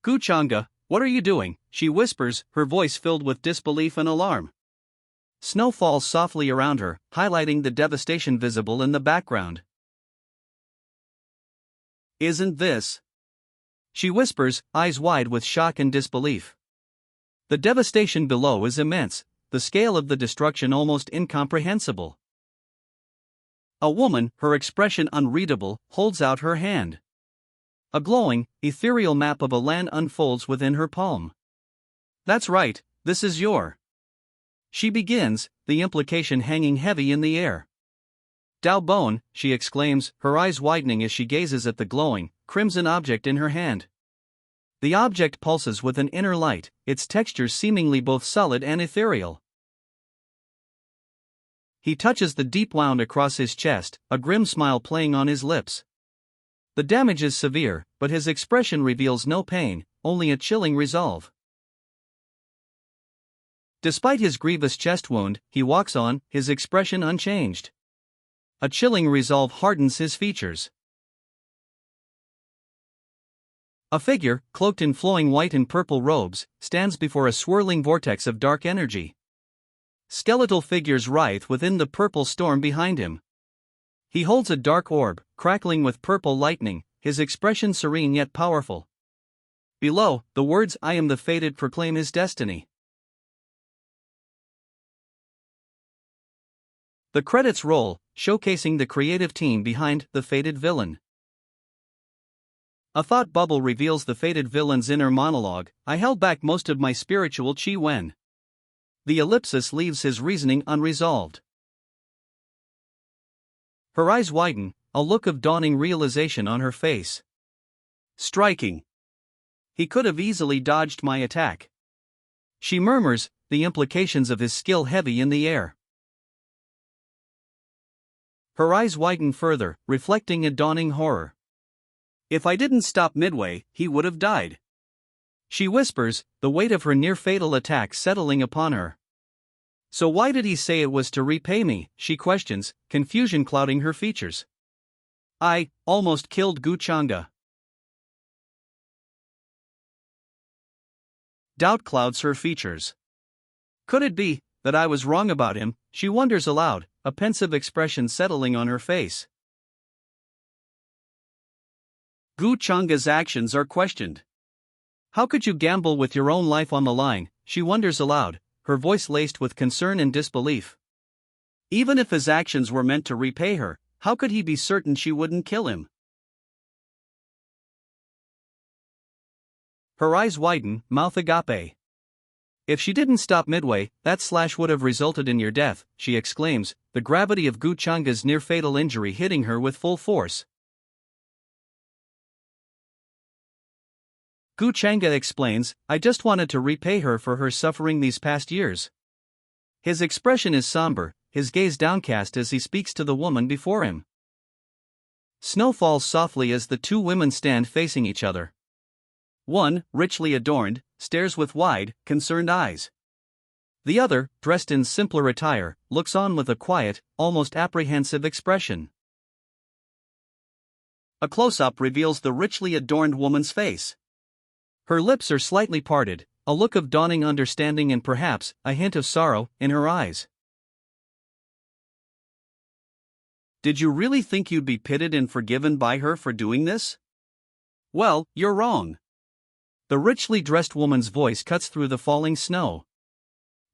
"Guchanga, what are you doing?" she whispers, her voice filled with disbelief and alarm. Snow falls softly around her, highlighting the devastation visible in the background. "Isn't this?" she whispers, eyes wide with shock and disbelief. The devastation below is immense, the scale of the destruction almost incomprehensible. A woman, her expression unreadable, holds out her hand. A glowing, ethereal map of a land unfolds within her palm. "That's right, this is your." She begins, the implication hanging heavy in the air. "Dao Bone," she exclaims, her eyes widening as she gazes at the glowing, crimson object in her hand. The object pulses with an inner light, its texture seemingly both solid and ethereal. He touches the deep wound across his chest, a grim smile playing on his lips. The damage is severe, but his expression reveals no pain, only a chilling resolve. Despite his grievous chest wound, he walks on, his expression unchanged. A chilling resolve hardens his features. A figure, cloaked in flowing white and purple robes, stands before a swirling vortex of dark energy. Skeletal figures writhe within the purple storm behind him. He holds a dark orb, crackling with purple lightning, his expression serene yet powerful. Below, the words "I am the fated" proclaim his destiny. The credits roll, showcasing the creative team behind the fated villain. A thought bubble reveals the fated villain's inner monologue: "I held back most of my spiritual chi when." The ellipsis leaves his reasoning unresolved. Her eyes widen, a look of dawning realization on her face. "Striking. He could have easily dodged my attack." She murmurs, the implications of his skill heavy in the air. Her eyes widen further, reflecting a dawning horror. "If I didn't stop midway, he would have died." She whispers, the weight of her near-fatal attack settling upon her. "So why did he say it was to repay me?" she questions, confusion clouding her features. "I almost killed Guchanga." Doubt clouds her features. "Could it be that I was wrong about him?" she wonders aloud, a pensive expression settling on her face. Guchanga's actions are questioned. "How could you gamble with your own life on the line?" she wonders aloud, her voice laced with concern and disbelief. Even if his actions were meant to repay her, how could he be certain she wouldn't kill him? Her eyes widen, mouth agape. "If she didn't stop midway, that slash would have resulted in your death," she exclaims, the gravity of Guchanga's near-fatal injury hitting her with full force. Guchanga explains, "I just wanted to repay her for her suffering these past years." His expression is somber, his gaze downcast as he speaks to the woman before him. Snow falls softly as the two women stand facing each other. One, richly adorned, stares with wide, concerned eyes. The other, dressed in simpler attire, looks on with a quiet, almost apprehensive expression. A close-up reveals the richly adorned woman's face. Her lips are slightly parted, a look of dawning understanding and perhaps a hint of sorrow in her eyes. Did you really think you'd be pitied and forgiven by her for doing this? Well, you're wrong. The richly dressed woman's voice cuts through the falling snow.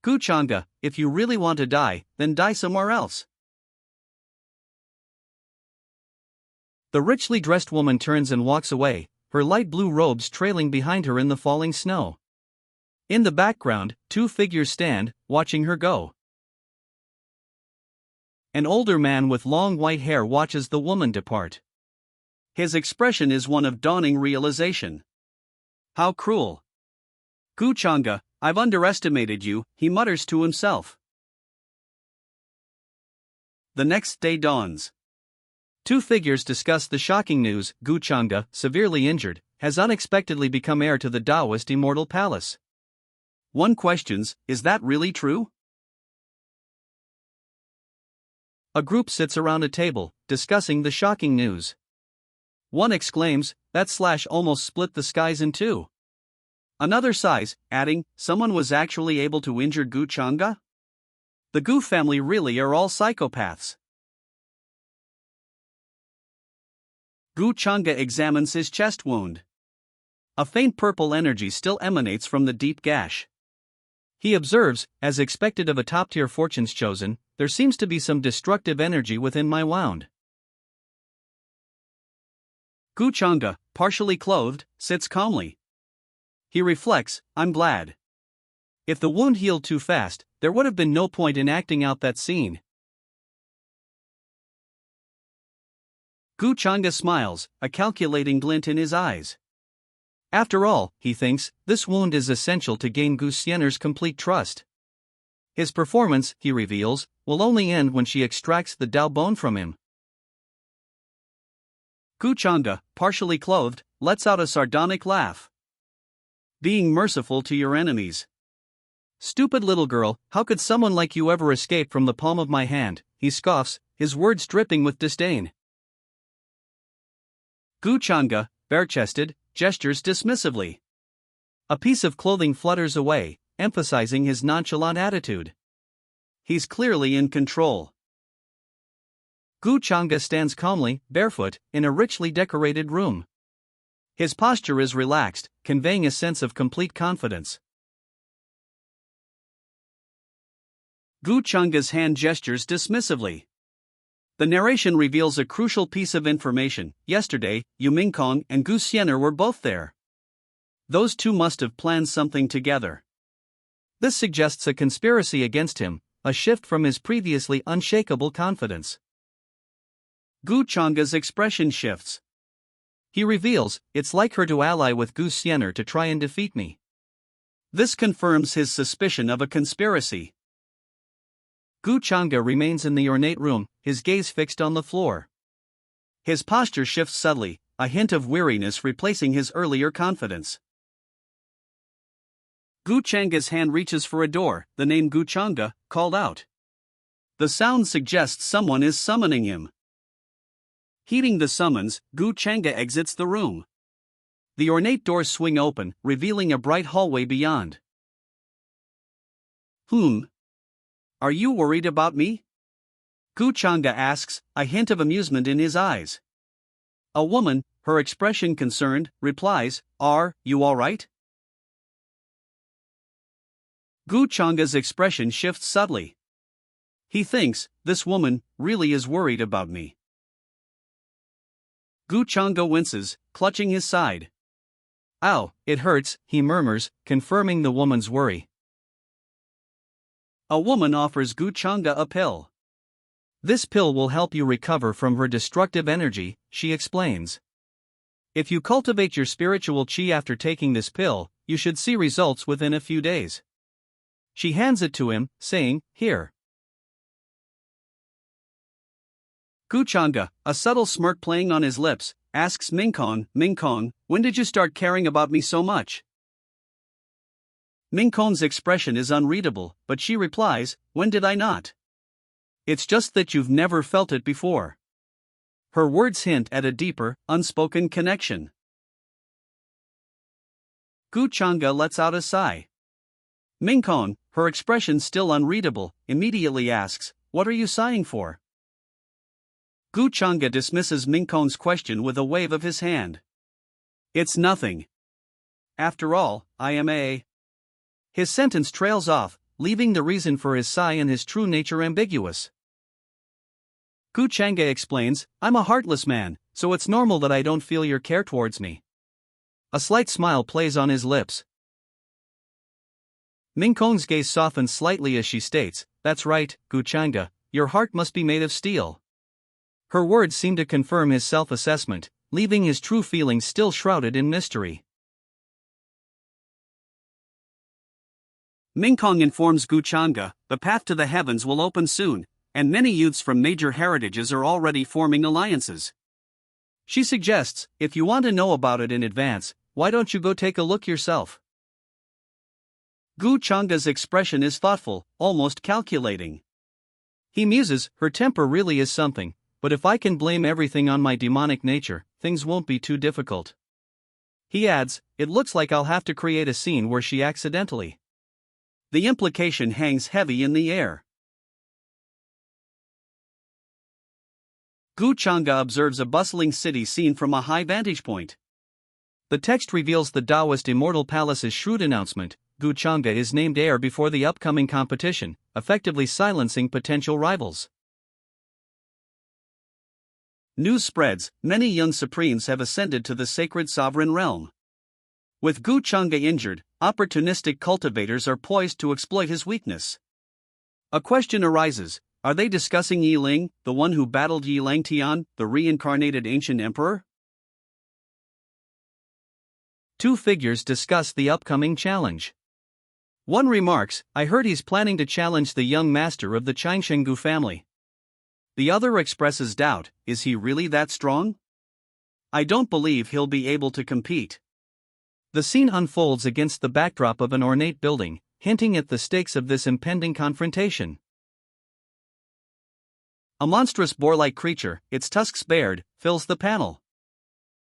Guchanga, if you really want to die, then die somewhere else. The richly dressed woman turns and walks away, her light blue robes trailing behind her in the falling snow. In the background, two figures stand, watching her go. An older man with long white hair watches the woman depart. His expression is one of dawning realization. How cruel. Guchanga, I've underestimated you, he mutters to himself. The next day dawns. Two figures discuss the shocking news: Guchanga, severely injured, has unexpectedly become heir to the Taoist Immortal Palace. One questions, is that really true? A group sits around a table, discussing the shocking news. One exclaims, that slash almost split the skies in two. Another sighs, adding, someone was actually able to injure Guchanga? The Gu family really are all psychopaths. Guchanga examines his chest wound. A faint purple energy still emanates from the deep gash. He observes, as expected of a top-tier fortune's chosen, there seems to be some destructive energy within my wound. Guchanga, partially clothed, sits calmly. He reflects, I'm glad. If the wound healed too fast, there would have been no point in acting out that scene. Guchanga smiles, a calculating glint in his eyes. After all, he thinks, this wound is essential to gain Gu Xiener's complete trust. His performance, he reveals, will only end when she extracts the Dao bone from him. Guchanga, partially clothed, lets out a sardonic laugh. Being merciful to your enemies. Stupid little girl, how could someone like you ever escape from the palm of my hand? He scoffs, his words dripping with disdain. Guchanga, bare-chested, gestures dismissively. A piece of clothing flutters away, emphasizing his nonchalant attitude. He's clearly in control. Guchanga stands calmly, barefoot, in a richly decorated room. His posture is relaxed, conveying a sense of complete confidence. Guchanga's hand gestures dismissively. The narration reveals a crucial piece of information. Yesterday, Yu Mingkong and Gu Xiener were both there. Those two must have planned something together. This suggests a conspiracy against him, a shift from his previously unshakable confidence. Guchanga's expression shifts. He reveals, it's like her to ally with Gu Xiener to try and defeat me. This confirms his suspicion of a conspiracy. Guchanga remains in the ornate room, his gaze fixed on the floor. His posture shifts subtly, a hint of weariness replacing his earlier confidence. Guchanga's hand reaches for a door, the name Guchanga, called out. The sound suggests someone is summoning him. Heeding the summons, Guchanga exits the room. The ornate doors swing open, revealing a bright hallway beyond. Are you worried about me? Guchanga asks, a hint of amusement in his eyes. A woman, her expression concerned, replies, Are you alright? Guchanga's expression shifts subtly. He thinks, this woman really is worried about me. Guchanga winces, clutching his side. Ow, it hurts, he murmurs, confirming the woman's worry. A woman offers Guchanga a pill. This pill will help you recover from her destructive energy, she explains. If you cultivate your spiritual chi after taking this pill, you should see results within a few days. She hands it to him, saying, Here. Guchanga, a subtle smirk playing on his lips, asks Mingkong, when did you start caring about me so much? Mingkong's expression is unreadable, but she replies, "When did I not? It's just that you've never felt it before." Her words hint at a deeper, unspoken connection. Gu Chang'e lets out a sigh. Mingkong, her expression still unreadable, immediately asks, "What are you sighing for?" Gu Chang'e dismisses Mingkong's question with a wave of his hand. "It's nothing. After all, I am a..." His sentence trails off, leaving the reason for his sigh and his true nature ambiguous. Gu Chang'e explains, "I'm a heartless man, so it's normal that I don't feel your care towards me." A slight smile plays on his lips. Mingkong's gaze softens slightly as she states, "That's right, Gu Chang'e, your heart must be made of steel." Her words seem to confirm his self-assessment, leaving his true feelings still shrouded in mystery. Mingkong informs Gu Chang'e, "The path to the heavens will open soon, and many youths from major heritages are already forming alliances." She suggests, "If you want to know about it in advance, why don't you go take a look yourself?" Gu Chang'e's expression is thoughtful, almost calculating. He muses, "Her temper really is something, but if I can blame everything on my demonic nature, things won't be too difficult." He adds, "It looks like I'll have to create a scene where she accidentally..." The implication hangs heavy in the air. Gu Chang'e observes a bustling city seen from a high vantage point. The text reveals the Taoist Immortal Palace's shrewd announcement, "Gu Chang'e is named heir before the upcoming competition," effectively silencing potential rivals. News spreads, many young supremes have ascended to the sacred sovereign realm. With Gu Chang'e injured, opportunistic cultivators are poised to exploit his weakness. A question arises, are they discussing Yi Ling, the one who battled Yi Langtian, the reincarnated ancient emperor? Two figures discuss the upcoming challenge. One remarks, "I heard he's planning to challenge the young master of the Qingshenggu family." The other expresses doubt, "Is he really that strong? I don't believe he'll be able to compete." The scene unfolds against the backdrop of an ornate building, hinting at the stakes of this impending confrontation. A monstrous boar-like creature, its tusks bared, fills the panel.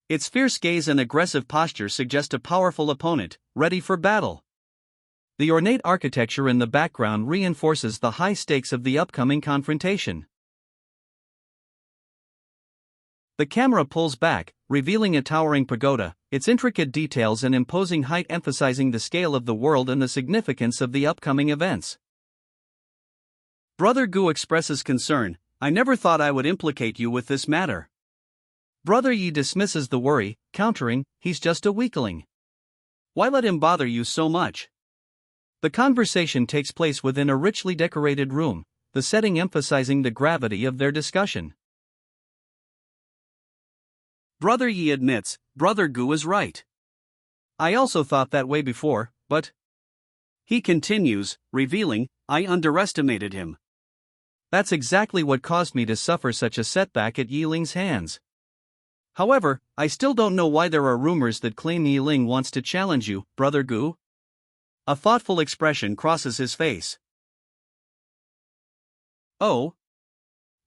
Its fierce gaze and aggressive posture suggest a powerful opponent, ready for battle. The ornate architecture in the background reinforces the high stakes of the upcoming confrontation. The camera pulls back, revealing a towering pagoda, its intricate details and imposing height emphasizing the scale of the world and the significance of the upcoming events. Brother Gu expresses concern, "I never thought I would implicate you with this matter." Brother Yi dismisses the worry, countering, "He's just a weakling. Why let him bother you so much?" The conversation takes place within a richly decorated room, the setting emphasizing the gravity of their discussion. Brother Yi admits, Brother Gu is right. "I also thought that way before, but..." He continues, revealing, "I underestimated him. That's exactly what caused me to suffer such a setback at Yi Ling's hands. However, I still don't know why there are rumors that claim Yi Ling wants to challenge you, Brother Gu." A thoughtful expression crosses his face. "Oh?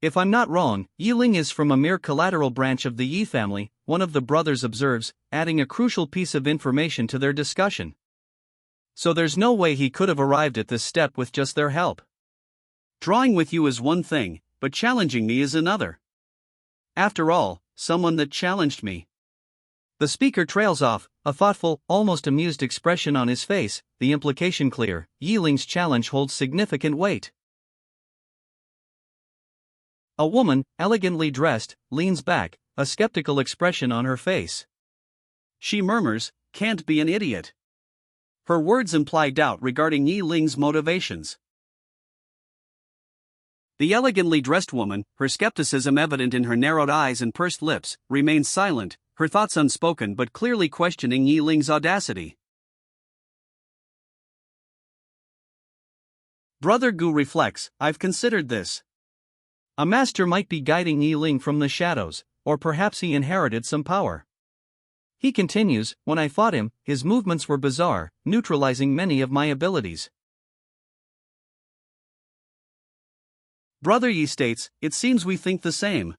If I'm not wrong, Yi Ling is from a mere collateral branch of the Yi family," one of the brothers observes, adding a crucial piece of information to their discussion. "So there's no way he could have arrived at this step with just their help. Drawing with you is one thing, but challenging me is another. After all, someone that challenged me..." The speaker trails off, a thoughtful, almost amused expression on his face, the implication clear, Yi Ling's challenge holds significant weight. A woman, elegantly dressed, leans back, a skeptical expression on her face. She murmurs, "Can't be an idiot." Her words imply doubt regarding Yi Ling's motivations. The elegantly dressed woman, her skepticism evident in her narrowed eyes and pursed lips, remains silent, her thoughts unspoken but clearly questioning Yi Ling's audacity. Brother Gu reflects, "I've considered this. A master might be guiding Yi Ling from the shadows, or perhaps he inherited some power. He continues, when I fought him, his movements were bizarre, neutralizing many of my abilities. Brother Yi states, it seems we think the same.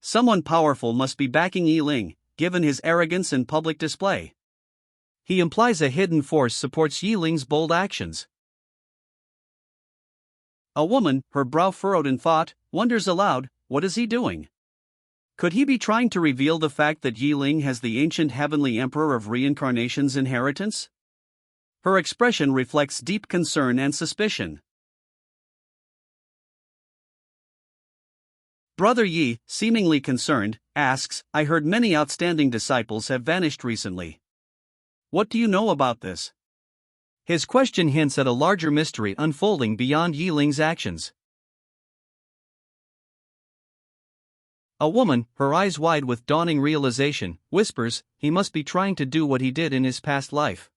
Someone powerful must be backing Yi Ling, given his arrogance and public display. He implies a hidden force supports Yi Ling's bold actions. A woman, her brow furrowed in thought, wonders aloud, what is he doing? Could he be trying to reveal the fact that Yi Ling has the ancient heavenly emperor of reincarnation's inheritance? Her expression reflects deep concern and suspicion. Brother Yi, seemingly concerned, asks, I heard many outstanding disciples have vanished recently. What do you know about this? His question hints at a larger mystery unfolding beyond Yi Ling's actions. A woman, her eyes wide with dawning realization, whispers, he must be trying to do what he did in his past life.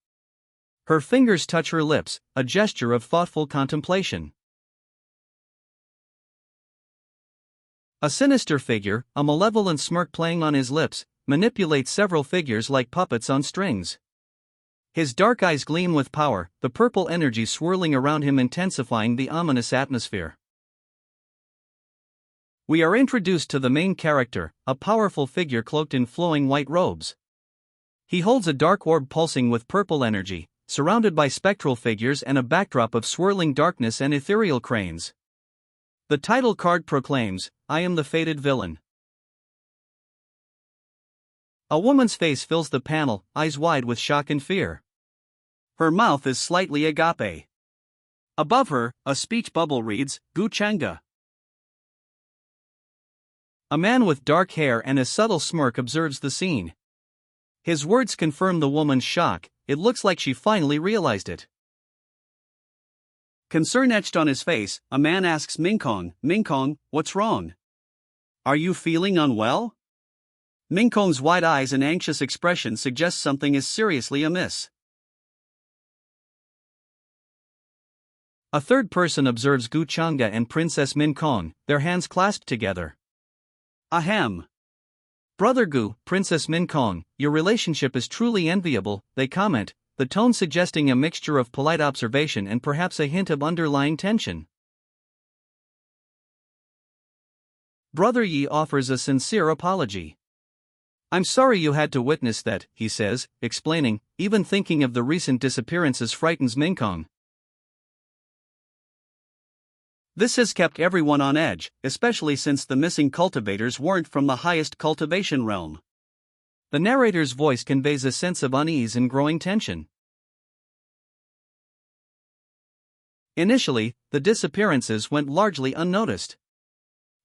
Her fingers touch her lips, a gesture of thoughtful contemplation. A sinister figure, a malevolent smirk playing on his lips, manipulates several figures like puppets on strings. His dark eyes gleam with power, the purple energy swirling around him intensifying the ominous atmosphere. We are introduced to the main character, a powerful figure cloaked in flowing white robes. He holds a dark orb pulsing with purple energy, surrounded by spectral figures and a backdrop of swirling darkness and ethereal cranes. The title card proclaims, I am the fated villain. A woman's face fills the panel, eyes wide with shock and fear. Her mouth is slightly agape. Above her, a speech bubble reads, Gu Changa. A man with dark hair and a subtle smirk observes the scene. His words confirm the woman's shock, it looks like she finally realized it. Concern etched on his face, a man asks Mingkong, what's wrong? Are you feeling unwell? Mingkong's wide eyes and anxious expression suggest something is seriously amiss. A third person observes Gu Changa and Princess Mingkong, their hands clasped together. Ahem. Brother Gu, Princess Mingkong, your relationship is truly enviable, they comment, the tone suggesting a mixture of polite observation and perhaps a hint of underlying tension. Brother Yi offers a sincere apology. I'm sorry you had to witness that, he says, explaining, even thinking of the recent disappearances frightens Mingkong. This has kept everyone on edge, especially since the missing cultivators weren't from the highest cultivation realm. The narrator's voice conveys a sense of unease and growing tension. Initially, the disappearances went largely unnoticed.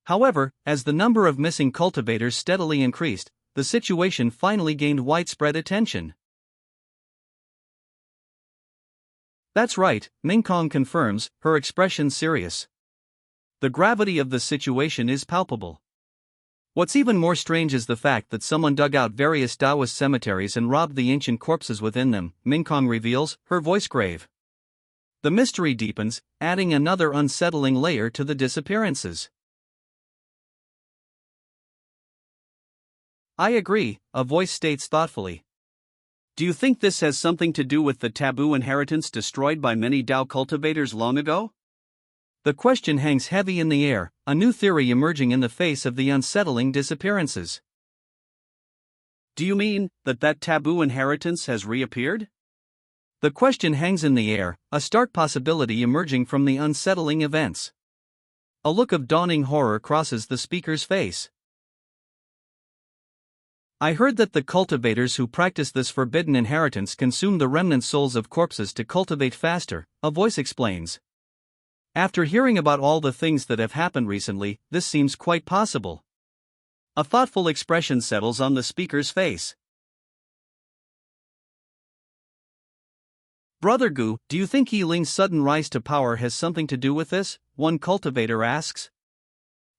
However, as the number of missing cultivators steadily increased, the situation finally gained widespread attention. That's right, Mingkong confirms, her expression serious. The gravity of the situation is palpable. What's even more strange is the fact that someone dug out various Taoist cemeteries and robbed the ancient corpses within them, Mingkong reveals, her voice grave. The mystery deepens, adding another unsettling layer to the disappearances. I agree, a voice states thoughtfully. Do you think this has something to do with the taboo inheritance destroyed by many Tao cultivators long ago? The question hangs heavy in the air, a new theory emerging in the face of the unsettling disappearances. Do you mean that taboo inheritance has reappeared? The question hangs in the air, a stark possibility emerging from the unsettling events. A look of dawning horror crosses the speaker's face. I heard that the cultivators who practice this forbidden inheritance consume the remnant souls of corpses to cultivate faster, a voice explains. After hearing about all the things that have happened recently, this seems quite possible. A thoughtful expression settles on the speaker's face. Brother Gu, do you think Yi Ling's sudden rise to power has something to do with this? One cultivator asks.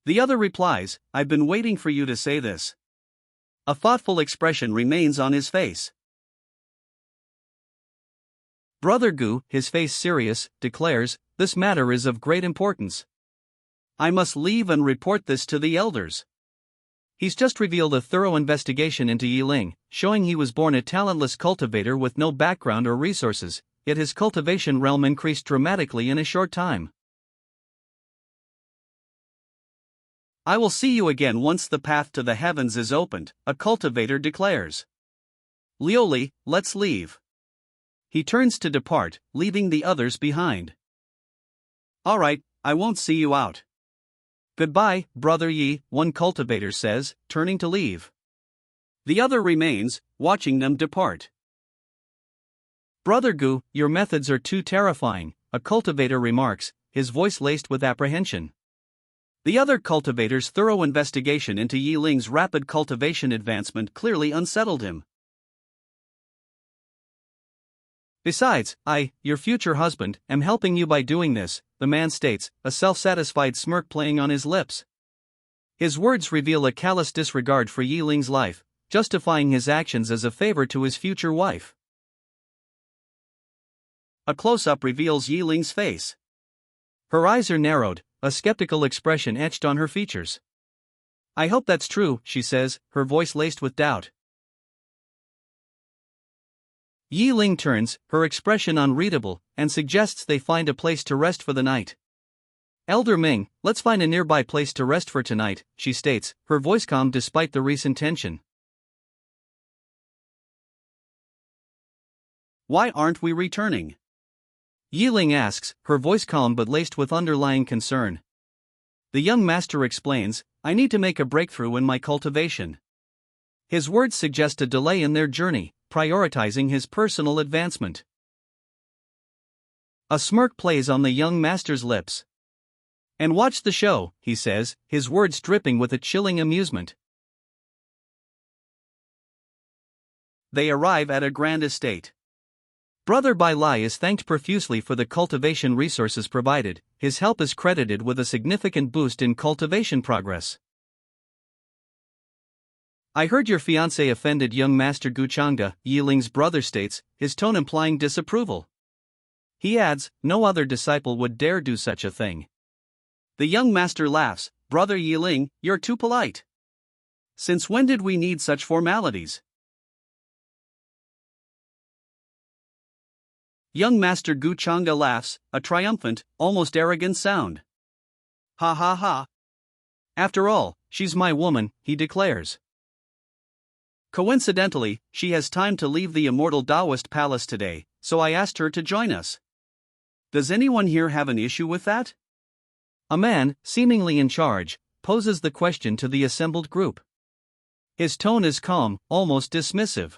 The other replies, I've been waiting for you to say this. A thoughtful expression remains on his face. Brother Gu, his face serious, declares, this matter is of great importance. I must leave and report this to the elders. He's just revealed a thorough investigation into Yi Ling, showing he was born a talentless cultivator with no background or resources, yet his cultivation realm increased dramatically in a short time. I will see you again once the path to the heavens is opened, a cultivator declares. Lioli, let's leave. He turns to depart, leaving the others behind. Alright, I won't see you out. Goodbye, Brother Yi, one cultivator says, turning to leave. The other remains, watching them depart. Brother Gu, your methods are too terrifying, a cultivator remarks, his voice laced with apprehension. The other cultivator's thorough investigation into Yi Ling's rapid cultivation advancement clearly unsettled him. Besides, I, your future husband, am helping you by doing this, the man states, a self-satisfied smirk playing on his lips. His words reveal a callous disregard for Yi Ling's life, justifying his actions as a favor to his future wife. A close-up reveals Yi Ling's face. Her eyes are narrowed, a skeptical expression etched on her features. I hope that's true, she says, her voice laced with doubt. Yi Ling turns, her expression unreadable, and suggests they find a place to rest for the night. Elder Ming, let's find a nearby place to rest for tonight, she states, her voice calm despite the recent tension. Why aren't we returning? Yi Ling asks, her voice calm but laced with underlying concern. The young master explains, I need to make a breakthrough in my cultivation. His words suggest a delay in their journey, prioritizing his personal advancement. A smirk plays on the young master's lips. And watch the show, he says, his words dripping with a chilling amusement. They arrive at a grand estate. Brother Bai Lai is thanked profusely for the cultivation resources provided, his help is credited with a significant boost in cultivation progress. I heard your fiancé offended young Master Gu Changde, Yi Ling's brother states, his tone implying disapproval. He adds, no other disciple would dare do such a thing. The young master laughs, Brother Yi Ling, you're too polite. Since when did we need such formalities? Young Master Gu Changde laughs, a triumphant, almost arrogant sound. Ha ha ha. After all, she's my woman, he declares. Coincidentally, she has time to leave the immortal Taoist palace today, so I asked her to join us. Does anyone here have an issue with that? A man, seemingly in charge, poses the question to the assembled group. His tone is calm, almost dismissive.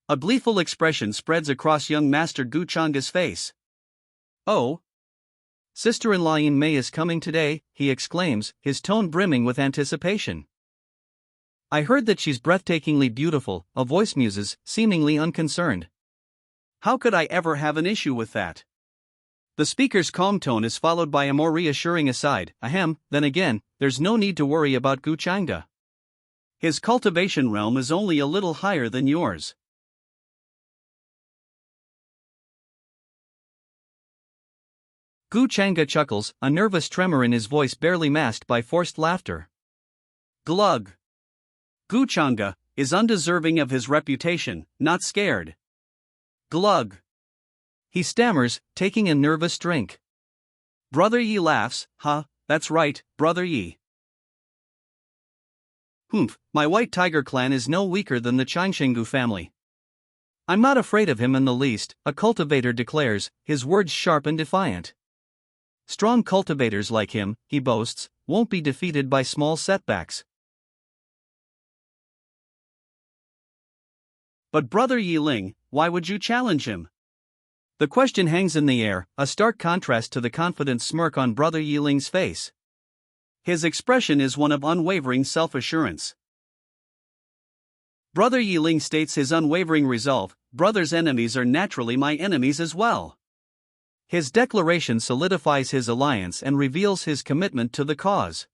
A gleeful expression spreads across young Master Gu Changde's face. Oh? Sister-in-law Yin Mei is coming today, he exclaims, his tone brimming with anticipation. I heard that she's breathtakingly beautiful, a voice muses, seemingly unconcerned. How could I ever have an issue with that? The speaker's calm tone is followed by a more reassuring aside, ahem, then again, there's no need to worry about Gu Changde. His cultivation realm is only a little higher than yours. Gu Changde chuckles, a nervous tremor in his voice barely masked by forced laughter. Glug. Gu Changde is undeserving of his reputation, not scared. Glug. He stammers, taking a nervous drink. Brother Yi laughs, that's right, Brother Yi. Humph, my White Tiger clan is no weaker than the Changshengu family. I'm not afraid of him in the least, a cultivator declares, his words sharp and defiant. Strong cultivators like him, he boasts, won't be defeated by small setbacks. But Brother Yi Ling, why would you challenge him? The question hangs in the air, a stark contrast to the confident smirk on Brother Yi Ling's face. His expression is one of unwavering self-assurance. Brother Yi Ling states his unwavering resolve, brother's enemies are naturally my enemies as well. His declaration solidifies his alliance and reveals his commitment to the cause.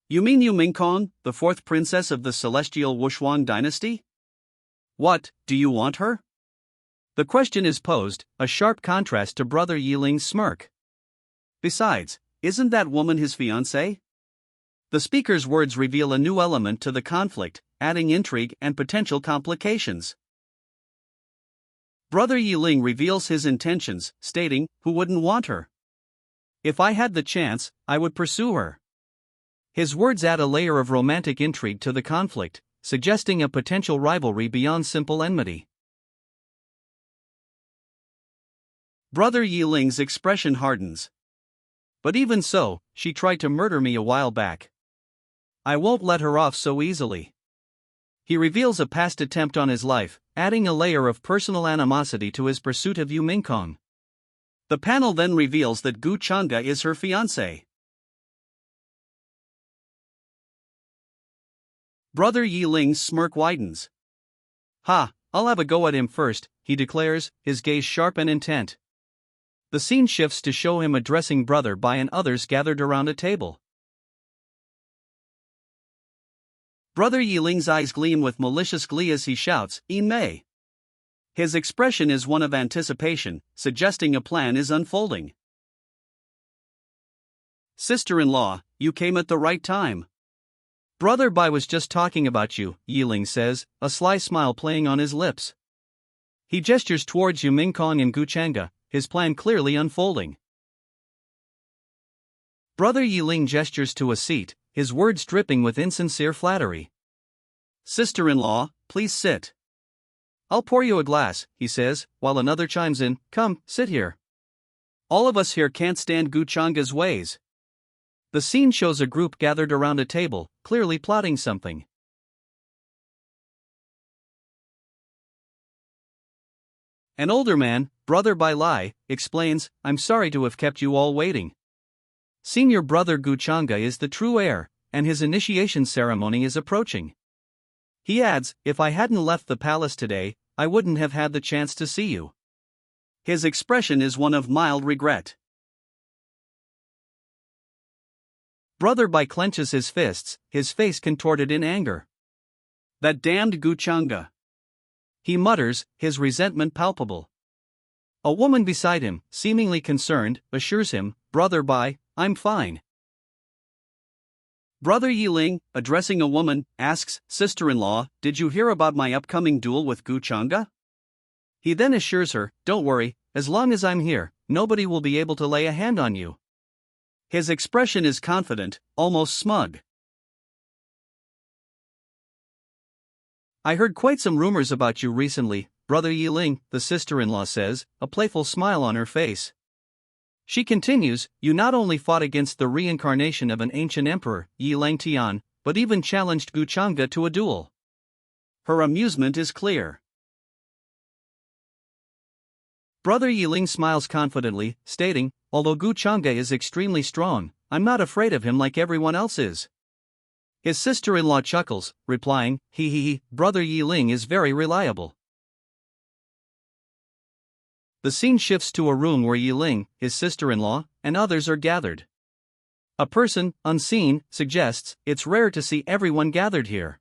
You mean Yu Mingkong, the fourth princess of the celestial Wushuang dynasty? What, do you want her? The question is posed, a sharp contrast to Brother Yi Ling's smirk. Besides, isn't that woman his fiancée? The speaker's words reveal a new element to the conflict, adding intrigue and potential complications. Brother Yiling reveals his intentions, stating, "Who wouldn't want her? If I had the chance, I would pursue her." His words add a layer of romantic intrigue to the conflict, suggesting a potential rivalry beyond simple enmity. Brother Yiling's expression hardens. "But even so, she tried to murder me a while back. I won't let her off so easily." He reveals a past attempt on his life, adding a layer of personal animosity to his pursuit of Yu Mingkong. The panel then reveals that Gu Chang'e is her fiancé. Brother Yiling's smirk widens. "Ha, I'll have a go at him first," he declares, his gaze sharp and intent. The scene shifts to show him addressing Brother Bai and others gathered around a table. Brother Yiling's eyes gleam with malicious glee as he shouts, "In Mei." His expression is one of anticipation, suggesting a plan is unfolding. "Sister-in-law, you came at the right time. Brother Bai was just talking about you," Yiling says, a sly smile playing on his lips. He gestures towards Yu Mingkong and Gu Chang'e, his plan clearly unfolding. Brother Yiling gestures to a seat, his words dripping with insincere flattery. "Sister-in-law, please sit. I'll pour you a glass," he says, while another chimes in, "Come, sit here. All of us here can't stand Gu Chang'e's ways." The scene shows a group gathered around a table, clearly plotting something. An older man, Brother Bai Lai, explains, "I'm sorry to have kept you all waiting. Senior brother Gu Chang'e is the true heir, and his initiation ceremony is approaching." He adds, "If I hadn't left the palace today, I wouldn't have had the chance to see you." His expression is one of mild regret. Brother Bai clenches his fists, his face contorted in anger. "That damned Gu Chang'e," he mutters, his resentment palpable. A woman beside him, seemingly concerned, assures him, "Brother Bai, I'm fine." Brother Yiling, addressing a woman, asks, "Sister-in-law, did you hear about my upcoming duel with Gu Chang'e?" He then assures her, "Don't worry, as long as I'm here, nobody will be able to lay a hand on you." His expression is confident, almost smug. "I heard quite some rumors about you recently, Brother Yiling," the sister-in-law says, a playful smile on her face. She continues, "You not only fought against the reincarnation of an ancient emperor, Yi Langtian, but even challenged Gu Chang'e to a duel." Her amusement is clear. Brother Yiling smiles confidently, stating, "Although Gu Chang'e is extremely strong, I'm not afraid of him like everyone else is." His sister-in-law chuckles, replying, "He, Brother Yiling is very reliable." The scene shifts to a room where Yiling, his sister-in-law, and others are gathered. A person, unseen, suggests, "It's rare to see everyone gathered here.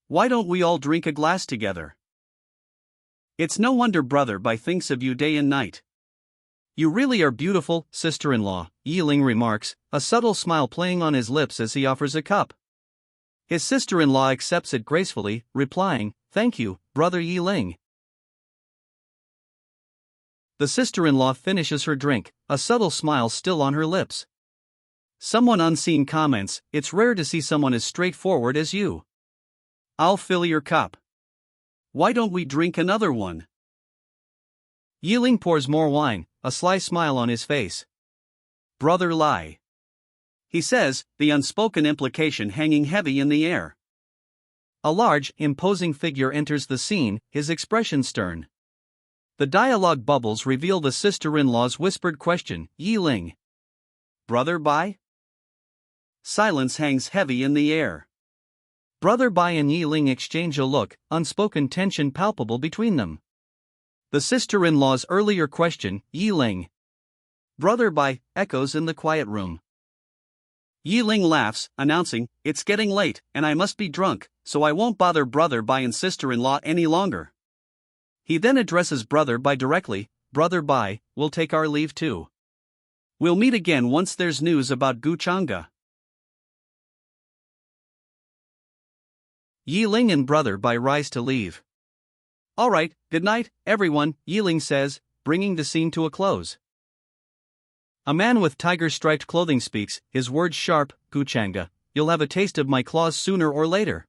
Why don't we all drink a glass together?" "It's no wonder Brother Bai thinks of you day and night. You really are beautiful, sister-in-law," Yiling remarks, a subtle smile playing on his lips as he offers a cup. His sister-in-law accepts it gracefully, replying, "Thank you, Brother Yiling." The sister-in-law finishes her drink, a subtle smile still on her lips. Someone unseen comments, "It's rare to see someone as straightforward as you. I'll fill your cup. Why don't we drink another one?" Yiling pours more wine, a sly smile on his face. "Brother Lai," he says, the unspoken implication hanging heavy in the air. A large, imposing figure enters the scene, his expression stern. The dialogue bubbles reveal the sister-in-law's whispered question, "Yiling, Brother Bai?" Silence hangs heavy in the air. Brother Bai and Yiling exchange a look, unspoken tension palpable between them. The sister-in-law's earlier question, "Yiling, Brother Bai," echoes in the quiet room. Yiling laughs, announcing, "It's getting late, and I must be drunk, so I won't bother Brother Bai and sister-in-law any longer." He then addresses Brother Bai directly, "Brother Bai, we'll take our leave too. We'll meet again once there's news about Guchanga. Yiling and Brother by Rise to Leave. Alright, good night, everyone, Yiling says, bringing the scene to a close. A man with tiger-striped clothing speaks, his words sharp, Guchanga, you'll have a taste of my claws sooner or later.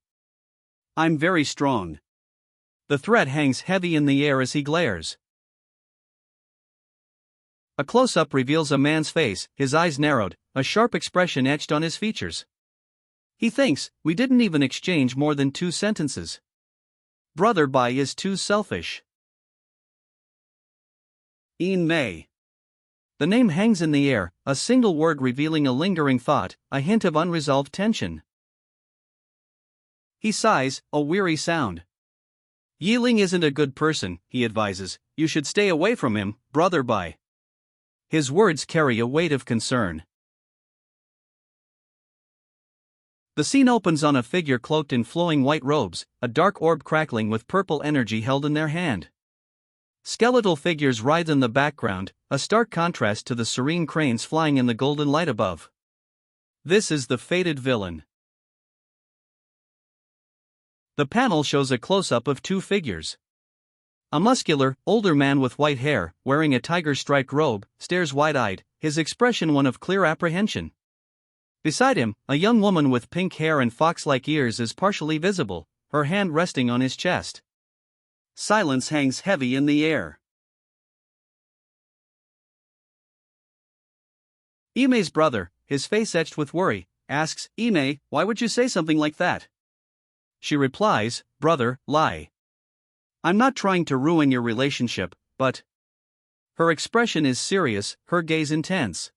I'm very strong. The threat hangs heavy in the air as he glares. A close-up reveals a man's face, his eyes narrowed, a sharp expression etched on his features. He thinks, we didn't even exchange more than 2 sentences. Brother Bai is too selfish. Ian May. The name hangs in the air, a single word revealing a lingering thought, a hint of unresolved tension. He sighs, a weary sound. Yiling isn't a good person, he advises, you should stay away from him, Brother Bai. His words carry a weight of concern. The scene opens on a figure cloaked in flowing white robes, a dark orb crackling with purple energy held in their hand. Skeletal figures writhe in the background, a stark contrast to the serene cranes flying in the golden light above. This is the fated villain. The panel shows a close-up of 2 figures. A muscular, older man with white hair, wearing a tiger-striped robe, stares wide-eyed, his expression one of clear apprehension. Beside him, a young woman with pink hair and fox-like ears is partially visible, her hand resting on his chest. Silence hangs heavy in the air. Ime's brother, his face etched with worry, asks, Ime, why would you say something like that? She replies, Brother, lie. I'm not trying to ruin your relationship, but... Her expression is serious, her gaze intense.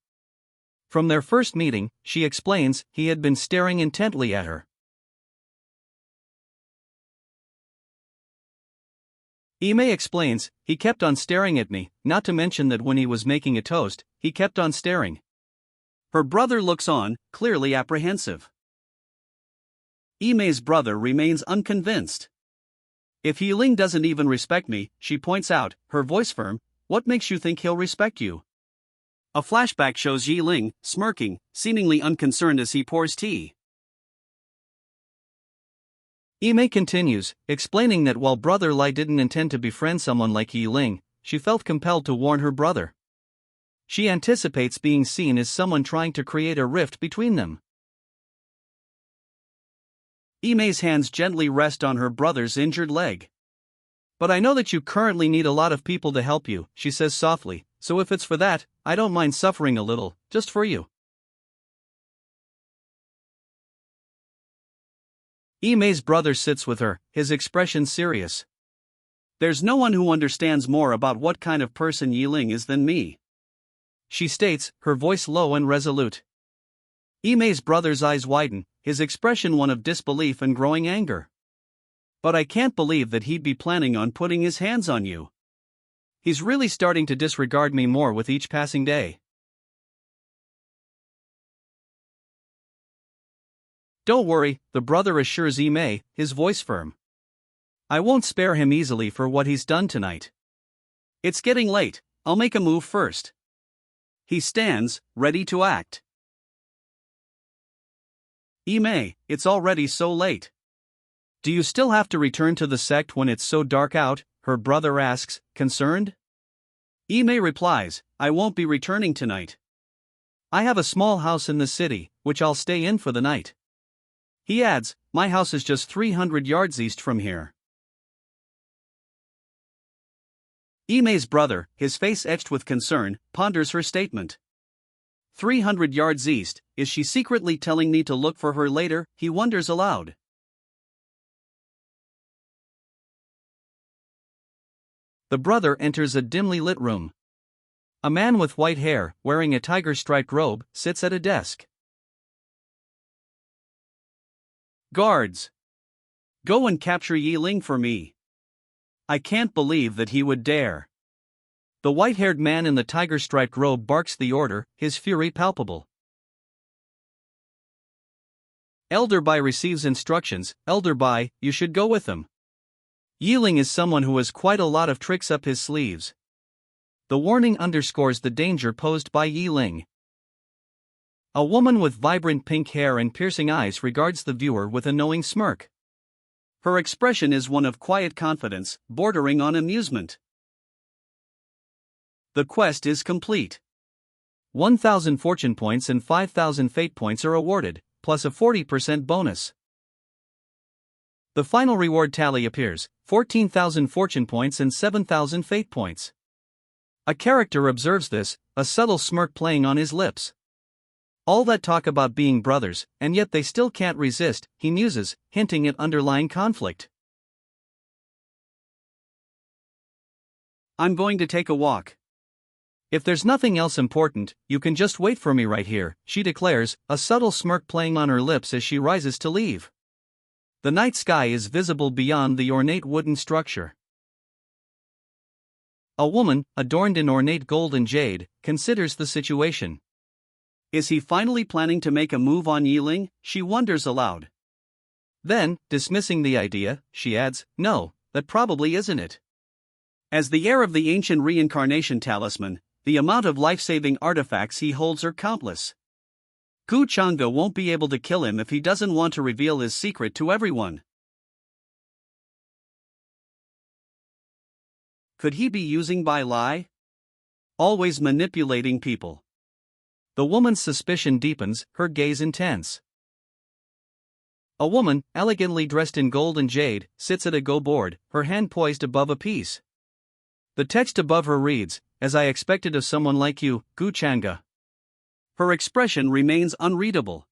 From their first meeting, she explains, he had been staring intently at her. Ime explains, he kept on staring at me, not to mention that when he was making a toast, he kept on staring. Her brother looks on, clearly apprehensive. Ime's brother remains unconvinced. If Yiling doesn't even respect me, she points out, her voice firm, what makes you think he'll respect you? A flashback shows Yiling, smirking, seemingly unconcerned as he pours tea. Ime continues, explaining that while Brother Lai didn't intend to befriend someone like Yiling, she felt compelled to warn her brother. She anticipates being seen as someone trying to create a rift between them. Ime's hands gently rest on her brother's injured leg. But I know that you currently need a lot of people to help you, she says softly, so if it's for that, I don't mind suffering a little, just for you. Ime's brother sits with her, his expression serious. There's no one who understands more about what kind of person Yiling is than me. She states, her voice low and resolute. Ime's brother's eyes widen, his expression one of disbelief and growing anger. But I can't believe that he'd be planning on putting his hands on you. He's really starting to disregard me more with each passing day. Don't worry, the brother assures Ime, his voice firm. I won't spare him easily for what he's done tonight. It's getting late, I'll make a move first. He stands, ready to act. Ime, it's already so late. Do you still have to return to the sect when it's so dark out? Her brother asks, concerned. Ime replies, I won't be returning tonight. I have a small house in the city, which I'll stay in for the night. He adds, my house is just 300 yards east from here. Ime's brother, his face etched with concern, ponders her statement. 300 yards east, is she secretly telling me to look for her later? He wonders aloud. The brother enters a dimly lit room. A man with white hair, wearing a tiger-striped robe, sits at a desk. Guards! Go and capture Yiling for me. I can't believe that he would dare. The white-haired man in the tiger-striped robe barks the order, his fury palpable. Elder Bai receives instructions. Elder Bai, you should go with them. Yiling is someone who has quite a lot of tricks up his sleeves. The warning underscores the danger posed by Yi Ling. A woman with vibrant pink hair and piercing eyes regards the viewer with a knowing smirk. Her expression is one of quiet confidence, bordering on amusement. The quest is complete. 1,000 fortune points and 5,000 fate points are awarded, plus a 40% bonus. The final reward tally appears: 14,000 fortune points and 7,000 fate points. A character observes this, a subtle smirk playing on his lips. All that talk about being brothers, and yet they still can't resist, he muses, hinting at underlying conflict. I'm going to take a walk. If there's nothing else important, you can just wait for me right here, she declares, a subtle smirk playing on her lips as she rises to leave. The night sky is visible beyond the ornate wooden structure. A woman, adorned in ornate gold and jade, considers the situation. Is he finally planning to make a move on Yi Ling? She wonders aloud. Then, dismissing the idea, she adds, no, that probably isn't it. As the heir of the ancient reincarnation talisman, the amount of life-saving artifacts he holds are countless. Gu Chang'e won't be able to kill him if he doesn't want to reveal his secret to everyone. Could he be using Bai Lai? Always manipulating people. The woman's suspicion deepens, her gaze intense. A woman, elegantly dressed in gold and jade, sits at a go board, her hand poised above a piece. The text above her reads, "As I expected of someone like you, Gu Chang'e." Her expression remains unreadable.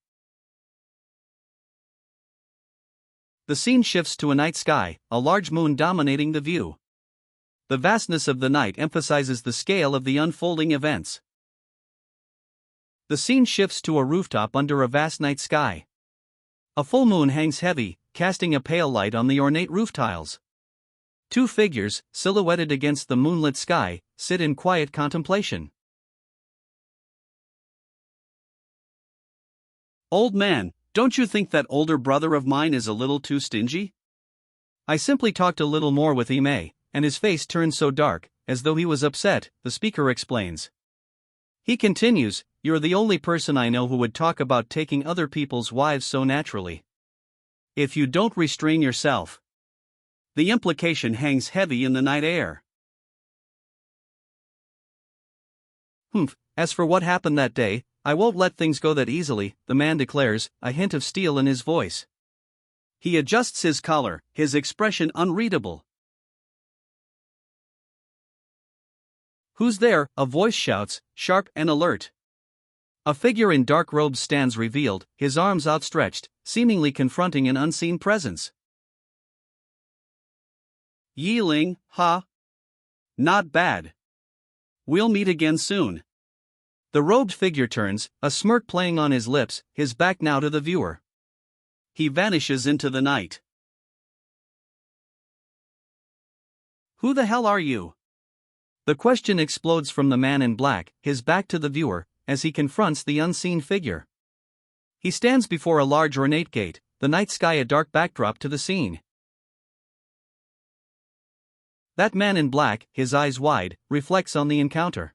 The scene shifts to a night sky, a large moon dominating the view. The vastness of the night emphasizes the scale of the unfolding events. The scene shifts to a rooftop under a vast night sky. A full moon hangs heavy, casting a pale light on the ornate roof tiles. Two figures, silhouetted against the moonlit sky, sit in quiet contemplation. Old man, don't you think that older brother of mine is a little too stingy? I simply talked a little more with Ime, and his face turned so dark, as though he was upset, the speaker explains. He continues, you're the only person I know who would talk about taking other people's wives so naturally. If you don't restrain yourself. The implication hangs heavy in the night air. As for what happened that day, I won't let things go that easily, the man declares, a hint of steel in his voice. He adjusts his collar, his expression unreadable. Who's there? A voice shouts, sharp and alert. A figure in dark robes stands revealed, his arms outstretched, seemingly confronting an unseen presence. Yi Ling, huh? Not bad. We'll meet again soon. The robed figure turns, a smirk playing on his lips, his back now to the viewer. He vanishes into the night. Who the hell are you? The question explodes from the man in black, his back to the viewer, as he confronts the unseen figure. He stands before a large ornate gate, the night sky a dark backdrop to the scene. That man in black, his eyes wide, reflects on the encounter.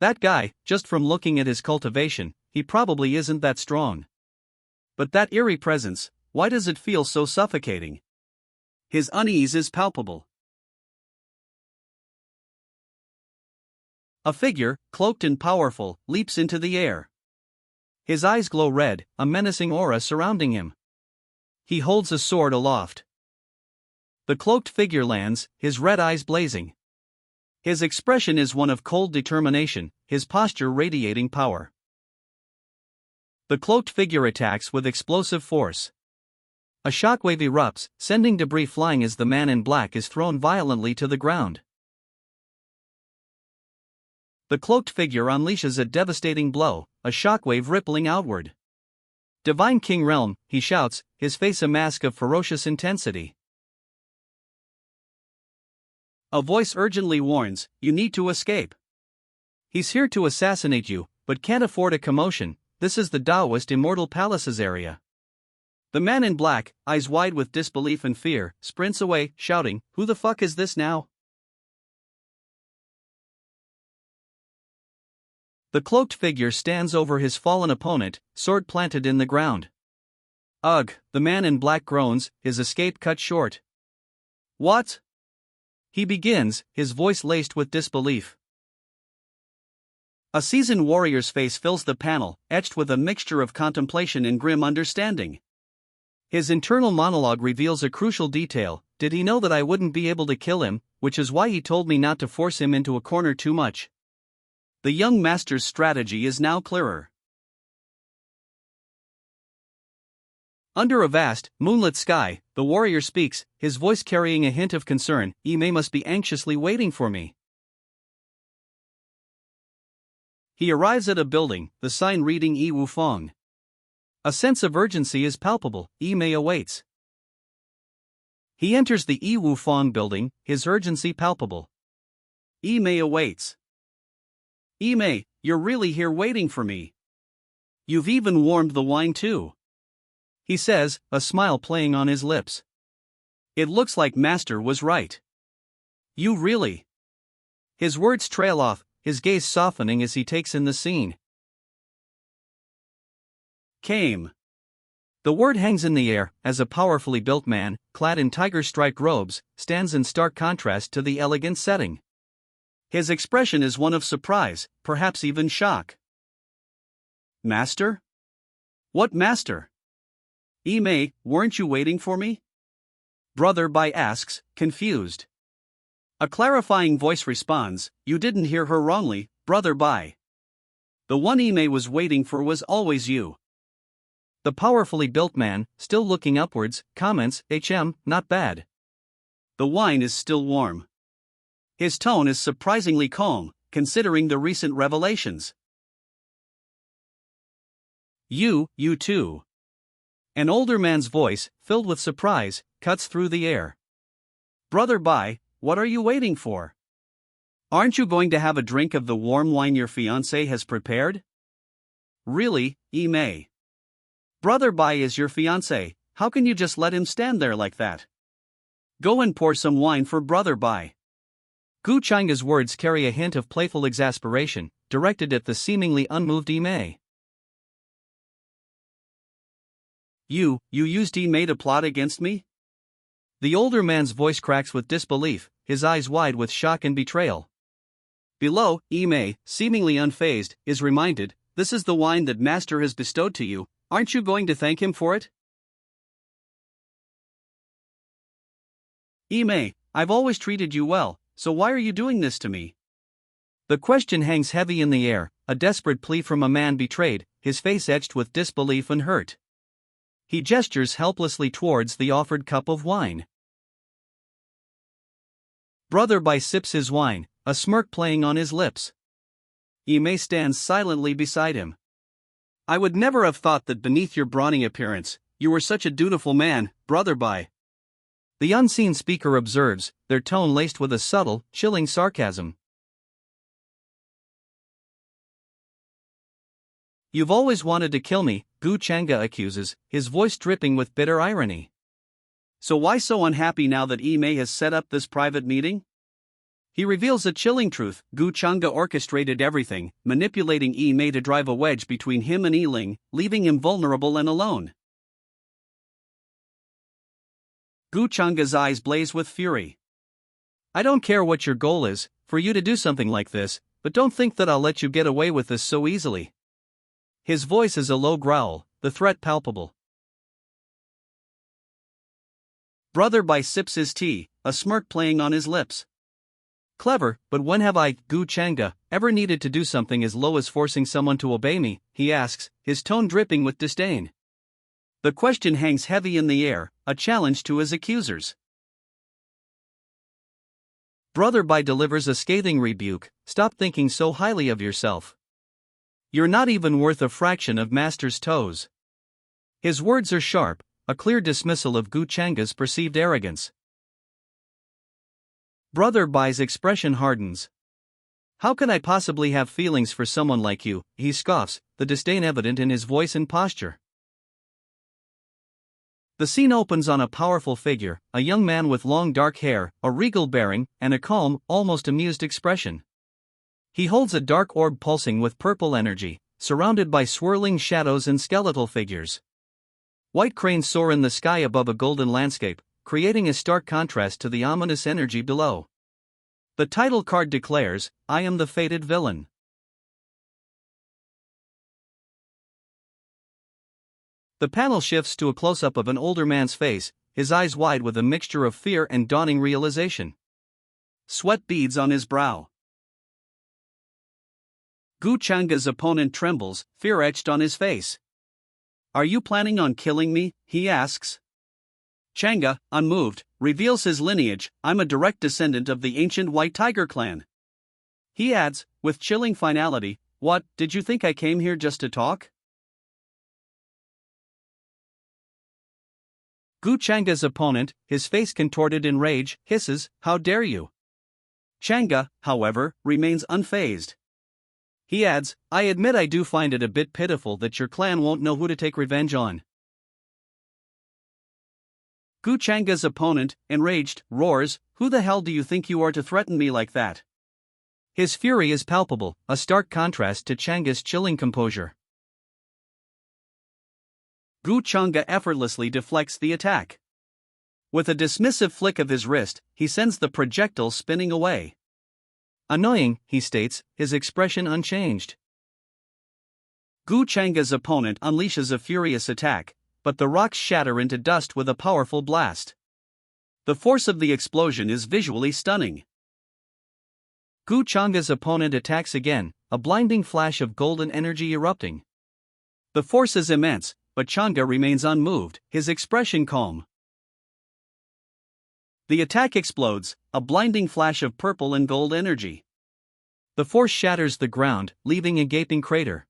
That guy, just from looking at his cultivation, he probably isn't that strong. But that eerie presence, why does it feel so suffocating? His unease is palpable. A figure, cloaked and powerful, leaps into the air. His eyes glow red, a menacing aura surrounding him. He holds a sword aloft. The cloaked figure lands, his red eyes blazing. His expression is one of cold determination, his posture radiating power. The cloaked figure attacks with explosive force. A shockwave erupts, sending debris flying as the man in black is thrown violently to the ground. The cloaked figure unleashes a devastating blow, a shockwave rippling outward. Divine King Realm, he shouts, his face a mask of ferocious intensity. A voice urgently warns, you need to escape. He's here to assassinate you, but can't afford a commotion, this is the Taoist Immortal Palaces area. The man in black, eyes wide with disbelief and fear, sprints away, shouting, who the fuck is this now? The cloaked figure stands over his fallen opponent, sword planted in the ground. Ugh, the man in black groans, his escape cut short. What? He begins, his voice laced with disbelief. A seasoned warrior's face fills the panel, etched with a mixture of contemplation and grim understanding. His internal monologue reveals a crucial detail. Did he know that I wouldn't be able to kill him, which is why he told me not to force him into a corner too much? The young master's strategy is now clearer. Under a vast, moonlit sky, the warrior speaks, his voice carrying a hint of concern. Ime must be anxiously waiting for me. He arrives at a building, the sign reading Yi Wu Fong. A sense of urgency is palpable. Ime awaits. He enters the Yi Wu Fong building, his urgency palpable. Ime awaits. Ime, you're really here waiting for me. You've even warmed the wine too. He says, a smile playing on his lips. It looks like Master was right. You really? His words trail off, his gaze softening as he takes in the scene. Came. The word hangs in the air as a powerfully built man, clad in tiger-striped robes, stands in stark contrast to the elegant setting. His expression is one of surprise, perhaps even shock. Master? What master? Ime, weren't you waiting for me? Brother Bai asks, confused. A clarifying voice responds, you didn't hear her wrongly, Brother Bai. The one Ime was waiting for was always you. The powerfully built man, still looking upwards, comments, not bad. The wine is still warm. His tone is surprisingly calm, considering the recent revelations. You too. An older man's voice, filled with surprise, cuts through the air. Brother Bai, what are you waiting for? Aren't you going to have a drink of the warm wine your fiancé has prepared? Really, Ime? Brother Bai is your fiancé, how can you just let him stand there like that? Go and pour some wine for Brother Bai. Gu Changa's words carry a hint of playful exasperation, directed at the seemingly unmoved Ime. You used Ime to plot against me? The older man's voice cracks with disbelief, his eyes wide with shock and betrayal. Below, Ime, seemingly unfazed, is reminded, this is the wine that Master has bestowed to you, aren't you going to thank him for it? Ime, I've always treated you well, so why are you doing this to me? The question hangs heavy in the air, a desperate plea from a man betrayed, his face etched with disbelief and hurt. He gestures helplessly towards the offered cup of wine. Brother Bai sips his wine, a smirk playing on his lips. Ime stands silently beside him. I would never have thought that beneath your brawny appearance, you were such a dutiful man, Brother Bai. The unseen speaker observes, their tone laced with a subtle, chilling sarcasm. You've always wanted to kill me, Gu Changa accuses, his voice dripping with bitter irony. So why so unhappy now that Ime has set up this private meeting? He reveals a chilling truth, Gu Changa orchestrated everything, manipulating Ime to drive a wedge between him and Yiling, leaving him vulnerable and alone. Gu Changa's eyes blaze with fury. I don't care what your goal is, for you to do something like this, but don't think that I'll let you get away with this so easily. His voice is a low growl, the threat palpable. Brother Bai sips his tea, a smirk playing on his lips. Clever, but when have I, Gu Changa, ever needed to do something as low as forcing someone to obey me, he asks, his tone dripping with disdain. The question hangs heavy in the air, a challenge to his accusers. Brother Bai delivers a scathing rebuke, stop thinking so highly of yourself. You're not even worth a fraction of Master's toes. His words are sharp, a clear dismissal of Gu Changa's perceived arrogance. Brother Bai's expression hardens. How can I possibly have feelings for someone like you, he scoffs, the disdain evident in his voice and posture. The scene opens on a powerful figure, a young man with long dark hair, a regal bearing, and a calm, almost amused expression. He holds a dark orb pulsing with purple energy, surrounded by swirling shadows and skeletal figures. White cranes soar in the sky above a golden landscape, creating a stark contrast to the ominous energy below. The title card declares, "I am the fated villain." The panel shifts to a close-up of an older man's face, his eyes wide with a mixture of fear and dawning realization. Sweat beads on his brow. Gu Changa's opponent trembles, fear etched on his face. "Are you planning on killing me?" he asks. Changa, unmoved, reveals his lineage. "I'm a direct descendant of the ancient White Tiger clan." He adds, with chilling finality, "What, did you think I came here just to talk?" Gu Changa's opponent, his face contorted in rage, hisses, "How dare you?" Changa, however, remains unfazed. He adds, "I admit I do find it a bit pitiful that your clan won't know who to take revenge on." Gu Changa's opponent, enraged, roars, "Who the hell do you think you are to threaten me like that?" His fury is palpable, a stark contrast to Changa's chilling composure. Gu Changa effortlessly deflects the attack. With a dismissive flick of his wrist, he sends the projectile spinning away. "Annoying," he states, his expression unchanged. Gu Changa's opponent unleashes a furious attack, but the rocks shatter into dust with a powerful blast. The force of the explosion is visually stunning. Gu Changa's opponent attacks again, a blinding flash of golden energy erupting. The force is immense, but Changa remains unmoved, his expression calm. The attack explodes, a blinding flash of purple and gold energy. The force shatters the ground, leaving a gaping crater.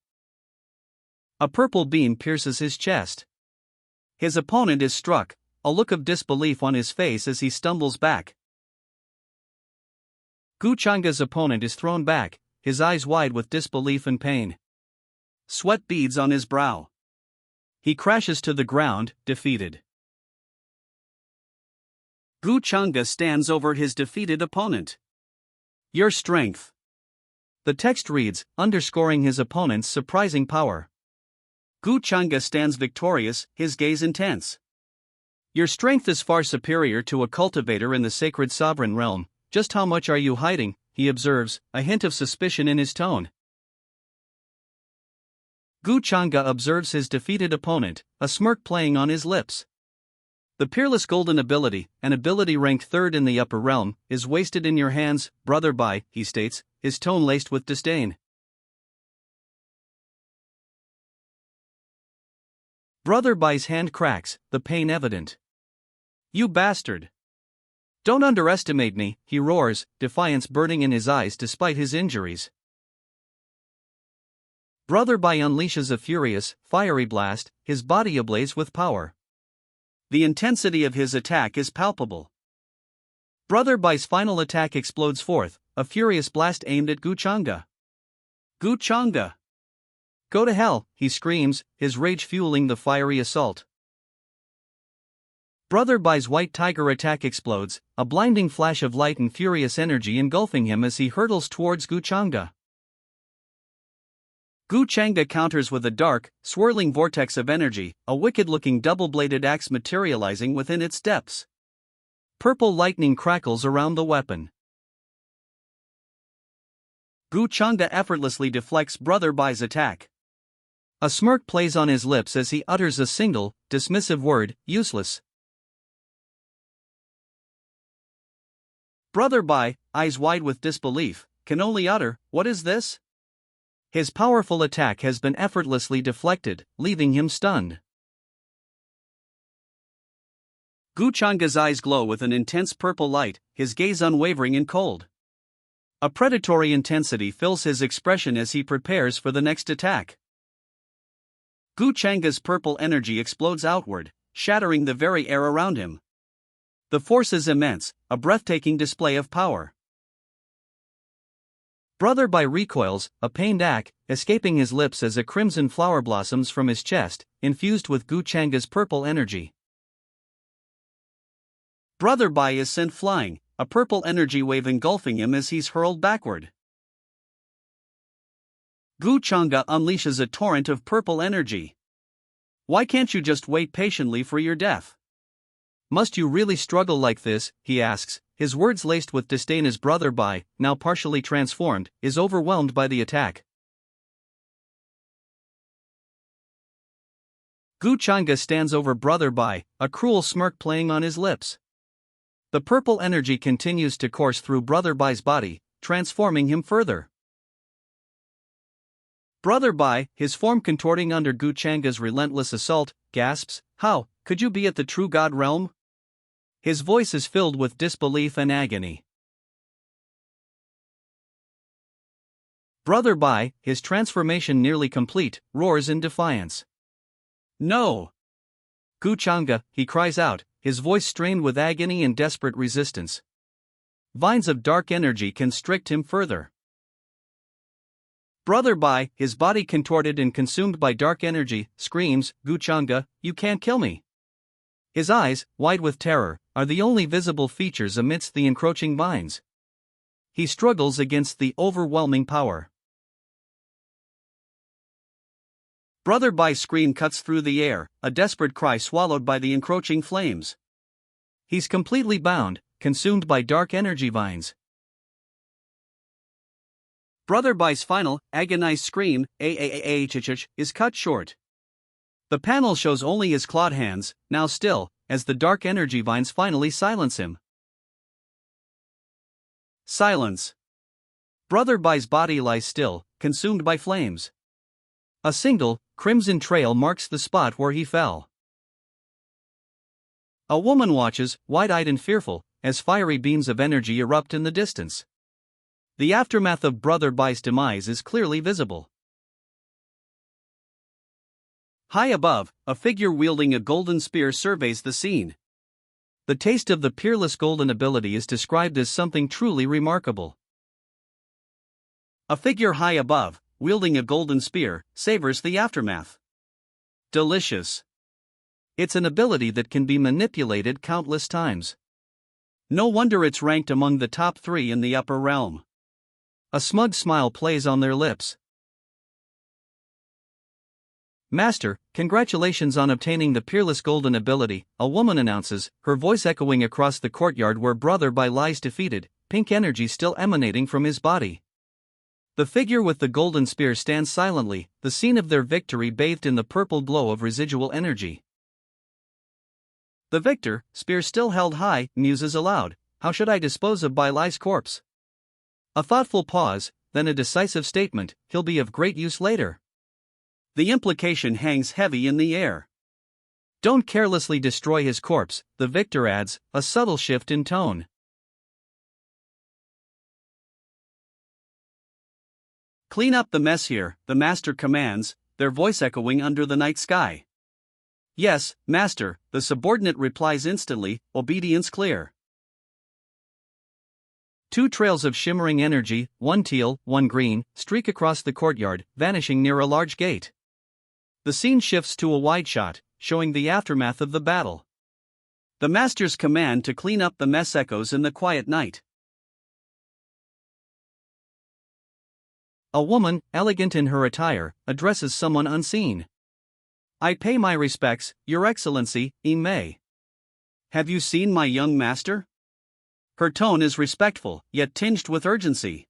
A purple beam pierces his chest. His opponent is struck, a look of disbelief on his face as he stumbles back. Gu Changa's opponent is thrown back, his eyes wide with disbelief and pain. Sweat beads on his brow. He crashes to the ground, defeated. Gu Changa stands over his defeated opponent. "Your strength." The text reads, underscoring his opponent's surprising power. Gu Changa stands victorious, his gaze intense. "Your strength is far superior to a cultivator in the sacred sovereign realm. Just how much are you hiding?" he observes, a hint of suspicion in his tone. Gu Changa observes his defeated opponent, a smirk playing on his lips. "The peerless golden ability, an ability ranked third in the upper realm, is wasted in your hands, brother Bai," he states, his tone laced with disdain. Brother Bai's hand cracks, the pain evident. "You bastard! Don't underestimate me," he roars, defiance burning in his eyes despite his injuries. Brother Bai unleashes a furious, fiery blast, his body ablaze with power. The intensity of his attack is palpable. Brother Bai's final attack explodes forth, a furious blast aimed at Gu Changa. "Gu Changa! Go to hell," he screams, his rage fueling the fiery assault. Brother Bai's White Tiger attack explodes, a blinding flash of light and furious energy engulfing him as he hurtles towards Gu Changa. Gu Changa counters with a dark, swirling vortex of energy, a wicked-looking double-bladed axe materializing within its depths. Purple lightning crackles around the weapon. Gu Changa effortlessly deflects Brother Bai's attack. A smirk plays on his lips as he utters a single, dismissive word, "useless." Brother Bai, eyes wide with disbelief, can only utter, "What is this?" His powerful attack has been effortlessly deflected, leaving him stunned. Gu Changa's eyes glow with an intense purple light, his gaze unwavering and cold. A predatory intensity fills his expression as he prepares for the next attack. Gu Changa's purple energy explodes outward, shattering the very air around him. The force is immense, a breathtaking display of power. Brother Bai recoils, a pained ache, escaping his lips as a crimson flower blossoms from his chest, infused with Gu Changa's purple energy. Brother Bai is sent flying, a purple energy wave engulfing him as he's hurled backward. Gu Chang'e unleashes a torrent of purple energy. Why can't you just wait patiently for your death? Must you really struggle like this, he asks, his words laced with disdain as Brother Bai, now partially transformed, is overwhelmed by the attack. Gu Chang'e stands over Brother Bai, a cruel smirk playing on his lips. The purple energy continues to course through Brother Bai's body, transforming him further. Brother Bai, his form contorting under Gu Chang'e's relentless assault, gasps, "How could you be at the true God realm?" His voice is filled with disbelief and agony. Brother Bai, his transformation nearly complete, roars in defiance. No! Gu Chang'e, he cries out, his voice strained with agony and desperate resistance. Vines of dark energy constrict him further. Brother Bai, his body contorted and consumed by dark energy, screams, "Gu Chang'e, you can't kill me." His eyes, wide with terror, are the only visible features amidst the encroaching vines. He struggles against the overwhelming power. Brother Bai's scream cuts through the air, a desperate cry swallowed by the encroaching flames. He's completely bound, consumed by dark energy vines. Brother Bai's final, agonized scream, is cut short. The panel shows only his clawed hands, now still, as the dark energy vines finally silence him. Silence. Brother Bai's body lies still, consumed by flames. A single, crimson trail marks the spot where he fell. A woman watches, wide-eyed and fearful, as fiery beams of energy erupt in the distance. The aftermath of Brother Bai's demise is clearly visible. High above, a figure wielding a golden spear surveys the scene. The taste of the peerless golden ability is described as something truly remarkable. A figure high above, wielding a golden spear, savors the aftermath. Delicious. It's an ability that can be manipulated countless times. No wonder it's ranked among the top 3 in the upper realm. A smug smile plays on their lips. "Master, congratulations on obtaining the peerless golden ability," a woman announces, her voice echoing across the courtyard where Brother Bai lies defeated, pink energy still emanating from his body. The figure with the golden spear stands silently, the scene of their victory bathed in the purple glow of residual energy. The victor, spear still held high, muses aloud, "How should I dispose of Bai Lai's corpse?" A thoughtful pause, then a decisive statement, "He'll be of great use later." The implication hangs heavy in the air. "Don't carelessly destroy his corpse," the victor adds, a subtle shift in tone. "Clean up the mess here," the master commands, their voice echoing under the night sky. "Yes, master," the subordinate replies instantly, obedience clear. 2 trails of shimmering energy, one teal, one green, streak across the courtyard, vanishing near a large gate. The scene shifts to a wide shot, showing the aftermath of the battle. The master's command to clean up the mess echoes in the quiet night. A woman, elegant in her attire, addresses someone unseen. "I pay my respects, Your Excellency, Mei. Have you seen my young master?" Her tone is respectful, yet tinged with urgency.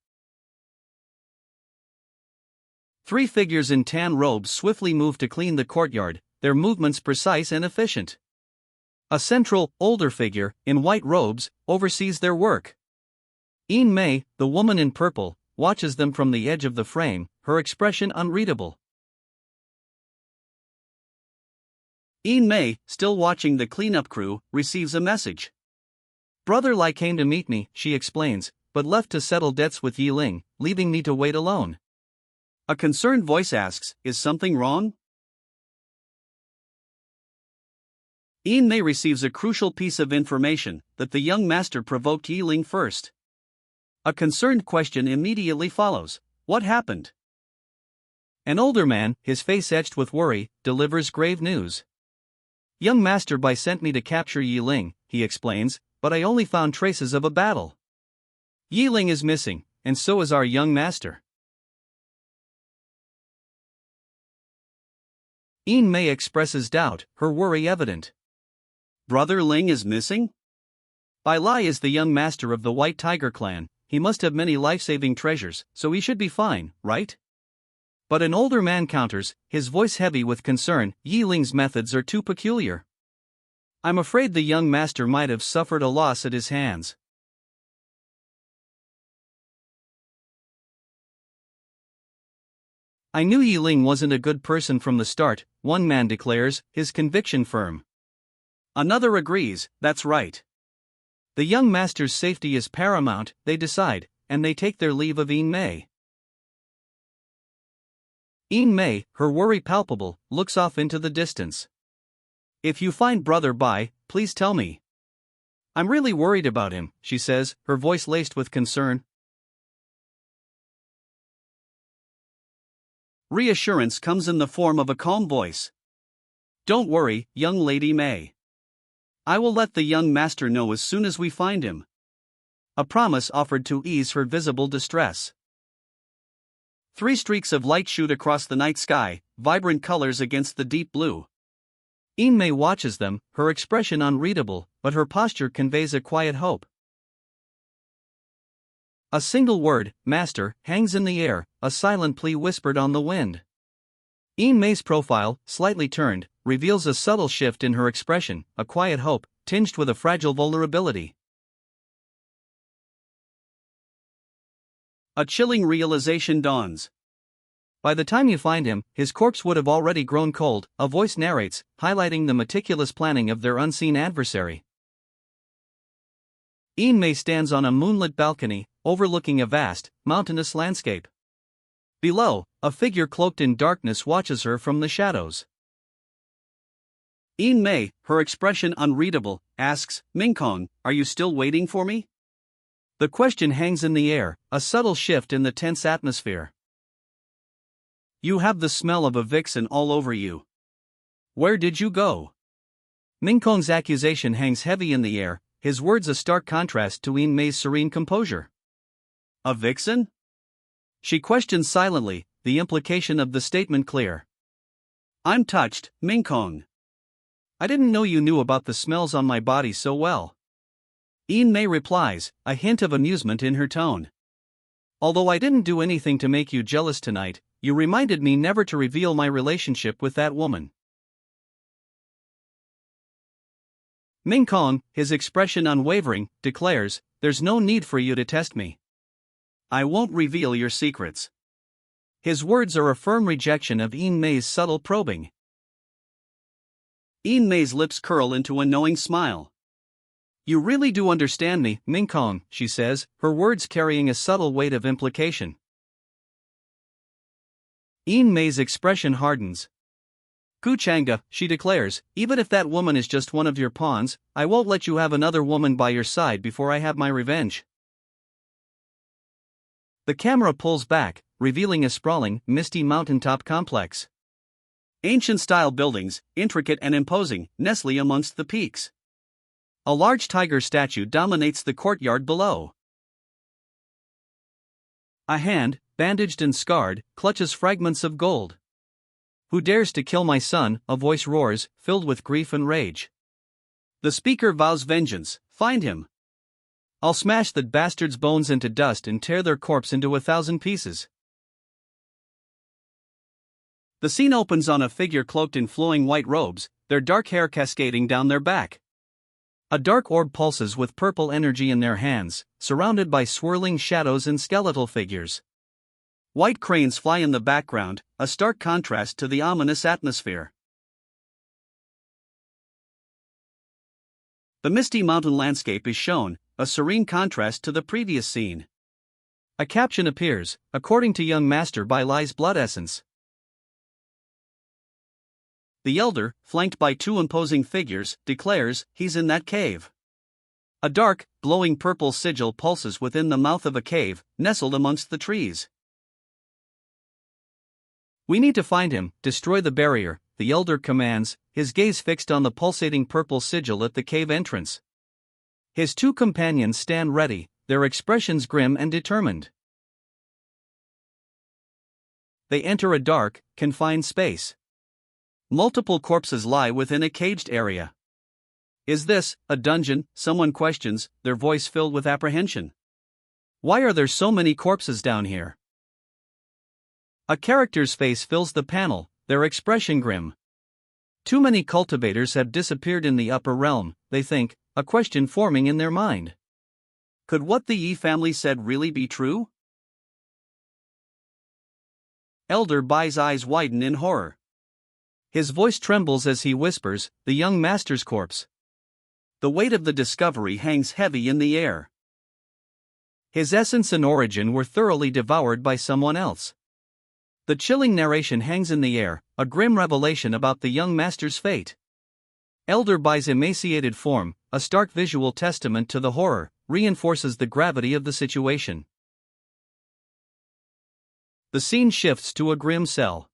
3 figures in tan robes swiftly move to clean the courtyard, their movements precise and efficient. A central, older figure, in white robes, oversees their work. Mei, the woman in purple, watches them from the edge of the frame, her expression unreadable. Mei, still watching the cleanup crew, receives a message. "Brother Lai came to meet me," she explains, "but left to settle debts with Yi Ling, leaving me to wait alone." A concerned voice asks, "Is something wrong?" Mei receives a crucial piece of information, that the young master provoked Yi Ling first. A concerned question immediately follows, "What happened?" An older man, his face etched with worry, delivers grave news. "Young Master Bai sent me to capture Yi Ling," he explains, "but I only found traces of a battle. Yi Ling is missing, and so is our young master." Yin Mei expresses doubt, her worry evident. Brother Ling is missing? Bai Lai is the young master of the White Tiger clan. He must have many life-saving treasures, so he should be fine, right? But an older man counters, his voice heavy with concern. Yi Ling's methods are too peculiar. I'm afraid the young master might have suffered a loss at his hands. I knew Yi Ling wasn't a good person from the start, one man declares, his conviction firm. Another agrees, that's right. The young master's safety is paramount, they decide, and they take their leave of Yin Mei. Yin Mei, her worry palpable, looks off into the distance. If you find Brother Bai, please tell me. I'm really worried about him, she says, her voice laced with concern. Reassurance comes in the form of a calm voice. Don't worry, young Lady Mei. I will let the young master know as soon as we find him. A promise offered to ease her visible distress. 3 streaks of light shoot across the night sky, vibrant colors against the deep blue. Yin Mei watches them, her expression unreadable, but her posture conveys a quiet hope. A single word, master, hangs in the air, a silent plea whispered on the wind. Yin Mei's profile, slightly turned, reveals a subtle shift in her expression, a quiet hope, tinged with a fragile vulnerability. A chilling realization dawns. By the time you find him, his corpse would have already grown cold, a voice narrates, highlighting the meticulous planning of their unseen adversary. Yin Mei stands on a moonlit balcony, overlooking a vast, mountainous landscape. Below, a figure cloaked in darkness watches her from the shadows. Yin Mei, her expression unreadable, asks, Mingkong, are you still waiting for me? The question hangs in the air, a subtle shift in the tense atmosphere. You have the smell of a vixen all over you. Where did you go? Mingkong's accusation hangs heavy in the air, his words a stark contrast to Yin Mei's serene composure. A vixen? She questions silently, the implication of the statement clear. I'm touched, Mingkong. I didn't know you knew about the smells on my body so well. Yin Mei replies, a hint of amusement in her tone. Although I didn't do anything to make you jealous tonight, you reminded me never to reveal my relationship with that woman. Mingkong, his expression unwavering, declares, there's no need for you to test me. I won't reveal your secrets. His words are a firm rejection of Yin Mei's subtle probing. Yin Mei's lips curl into a knowing smile. You really do understand me, Mingkong, she says, her words carrying a subtle weight of implication. Yin Mei's expression hardens. Gu Changda, she declares, even if that woman is just one of your pawns, I won't let you have another woman by your side before I have my revenge. The camera pulls back, revealing a sprawling, misty mountaintop complex. Ancient-style buildings, intricate and imposing, nestle amongst the peaks. A large tiger statue dominates the courtyard below. A hand, bandaged and scarred, clutches fragments of gold. Who dares to kill my son? A voice roars, filled with grief and rage. The speaker vows vengeance, find him. I'll smash that bastard's bones into dust and tear their corpse into 1,000 pieces. The scene opens on a figure cloaked in flowing white robes, their dark hair cascading down their back. A dark orb pulses with purple energy in their hands, surrounded by swirling shadows and skeletal figures. White cranes fly in the background, a stark contrast to the ominous atmosphere. The misty mountain landscape is shown, a serene contrast to the previous scene. A caption appears, according to young master Bai Lai's blood essence. The elder, flanked by 2 imposing figures, declares, he's in that cave. A dark, glowing purple sigil pulses within the mouth of a cave, nestled amongst the trees. We need to find him, destroy the barrier, the elder commands, his gaze fixed on the pulsating purple sigil at the cave entrance. His 2 companions stand ready, their expressions grim and determined. They enter a dark, confined space. Multiple corpses lie within a caged area. Is this a dungeon? Someone questions, their voice filled with apprehension. Why are there so many corpses down here? A character's face fills the panel, their expression grim. Too many cultivators have disappeared in the upper realm, they think, a question forming in their mind. Could what the Yi family said really be true? Elder Bai's eyes widen in horror. His voice trembles as he whispers, the young master's corpse. The weight of the discovery hangs heavy in the air. His essence and origin were thoroughly devoured by someone else. The chilling narration hangs in the air, a grim revelation about the young master's fate. Elder Bai's emaciated form, a stark visual testament to the horror, reinforces the gravity of the situation. The scene shifts to a grim cell.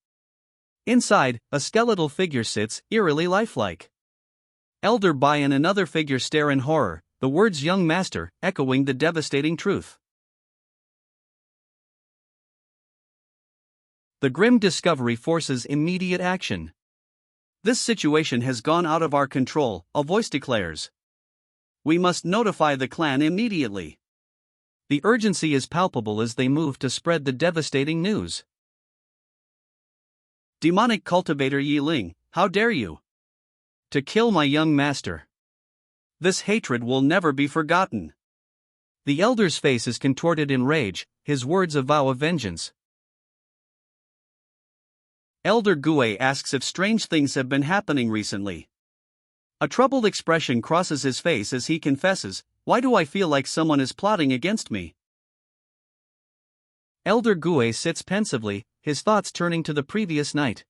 Inside, a skeletal figure sits, eerily lifelike. Elder Bai and another figure stare in horror, the words young master echoing the devastating truth. The grim discovery forces immediate action. This situation has gone out of our control, a voice declares. We must notify the clan immediately. The urgency is palpable as they move to spread the devastating news. Demonic cultivator Yi Ling, how dare you? To kill my young master. This hatred will never be forgotten. The elder's face is contorted in rage, his words a vow of vengeance. Elder Gue asks if strange things have been happening recently. A troubled expression crosses his face as he confesses, why do I feel like someone is plotting against me? Elder Gue sits pensively, his thoughts turning to the previous night.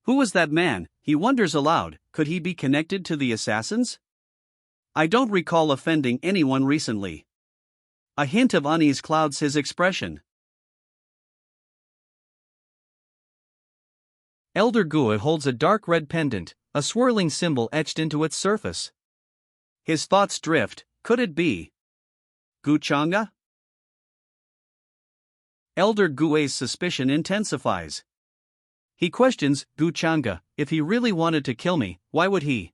Who was that man, he wonders aloud, could he be connected to the assassins? I don't recall offending anyone recently. A hint of unease clouds his expression. Elder Gue holds a dark red pendant, a swirling symbol etched into its surface. His thoughts drift, could it be Guchanga? Elder Gue's suspicion intensifies. He questions Guchanga, if he really wanted to kill me, why would he?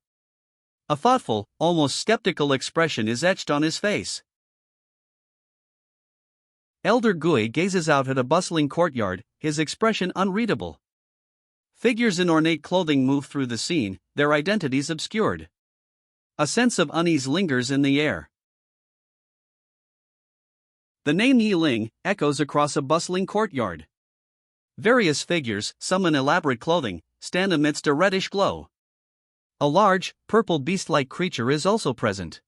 A thoughtful, almost skeptical expression is etched on his face. Elder Gue gazes out at a bustling courtyard, his expression unreadable. Figures in ornate clothing move through the scene, their identities obscured. A sense of unease lingers in the air. The name Yi Ling echoes across a bustling courtyard. Various figures, some in elaborate clothing, stand amidst a reddish glow. A large, purple beast-like creature is also present.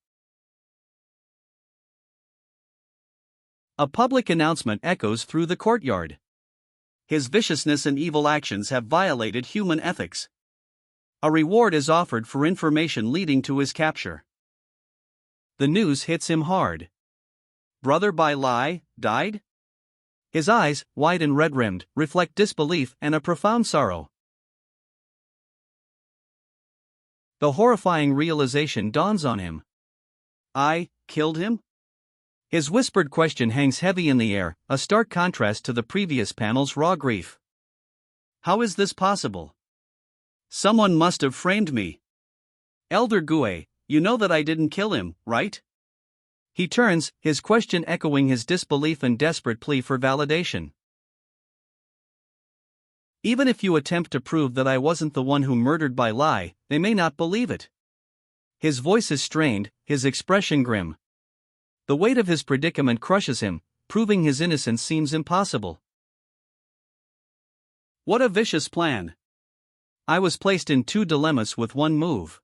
A public announcement echoes through the courtyard. His viciousness and evil actions have violated human ethics. A reward is offered for information leading to his capture. The news hits him hard. Brother Bai Lai died? His eyes, wide and red-rimmed, reflect disbelief and a profound sorrow. The horrifying realization dawns on him. I killed him? His whispered question hangs heavy in the air, a stark contrast to the previous panel's raw grief. How is this possible? Someone must have framed me. Elder Gue, you know that I didn't kill him, right? He turns, his question echoing his disbelief and desperate plea for validation. Even if you attempt to prove that I wasn't the one who murdered Bai Lai, they may not believe it. His voice is strained, his expression grim. The weight of his predicament crushes him, proving his innocence seems impossible. What a vicious plan. I was placed in two dilemmas with one move.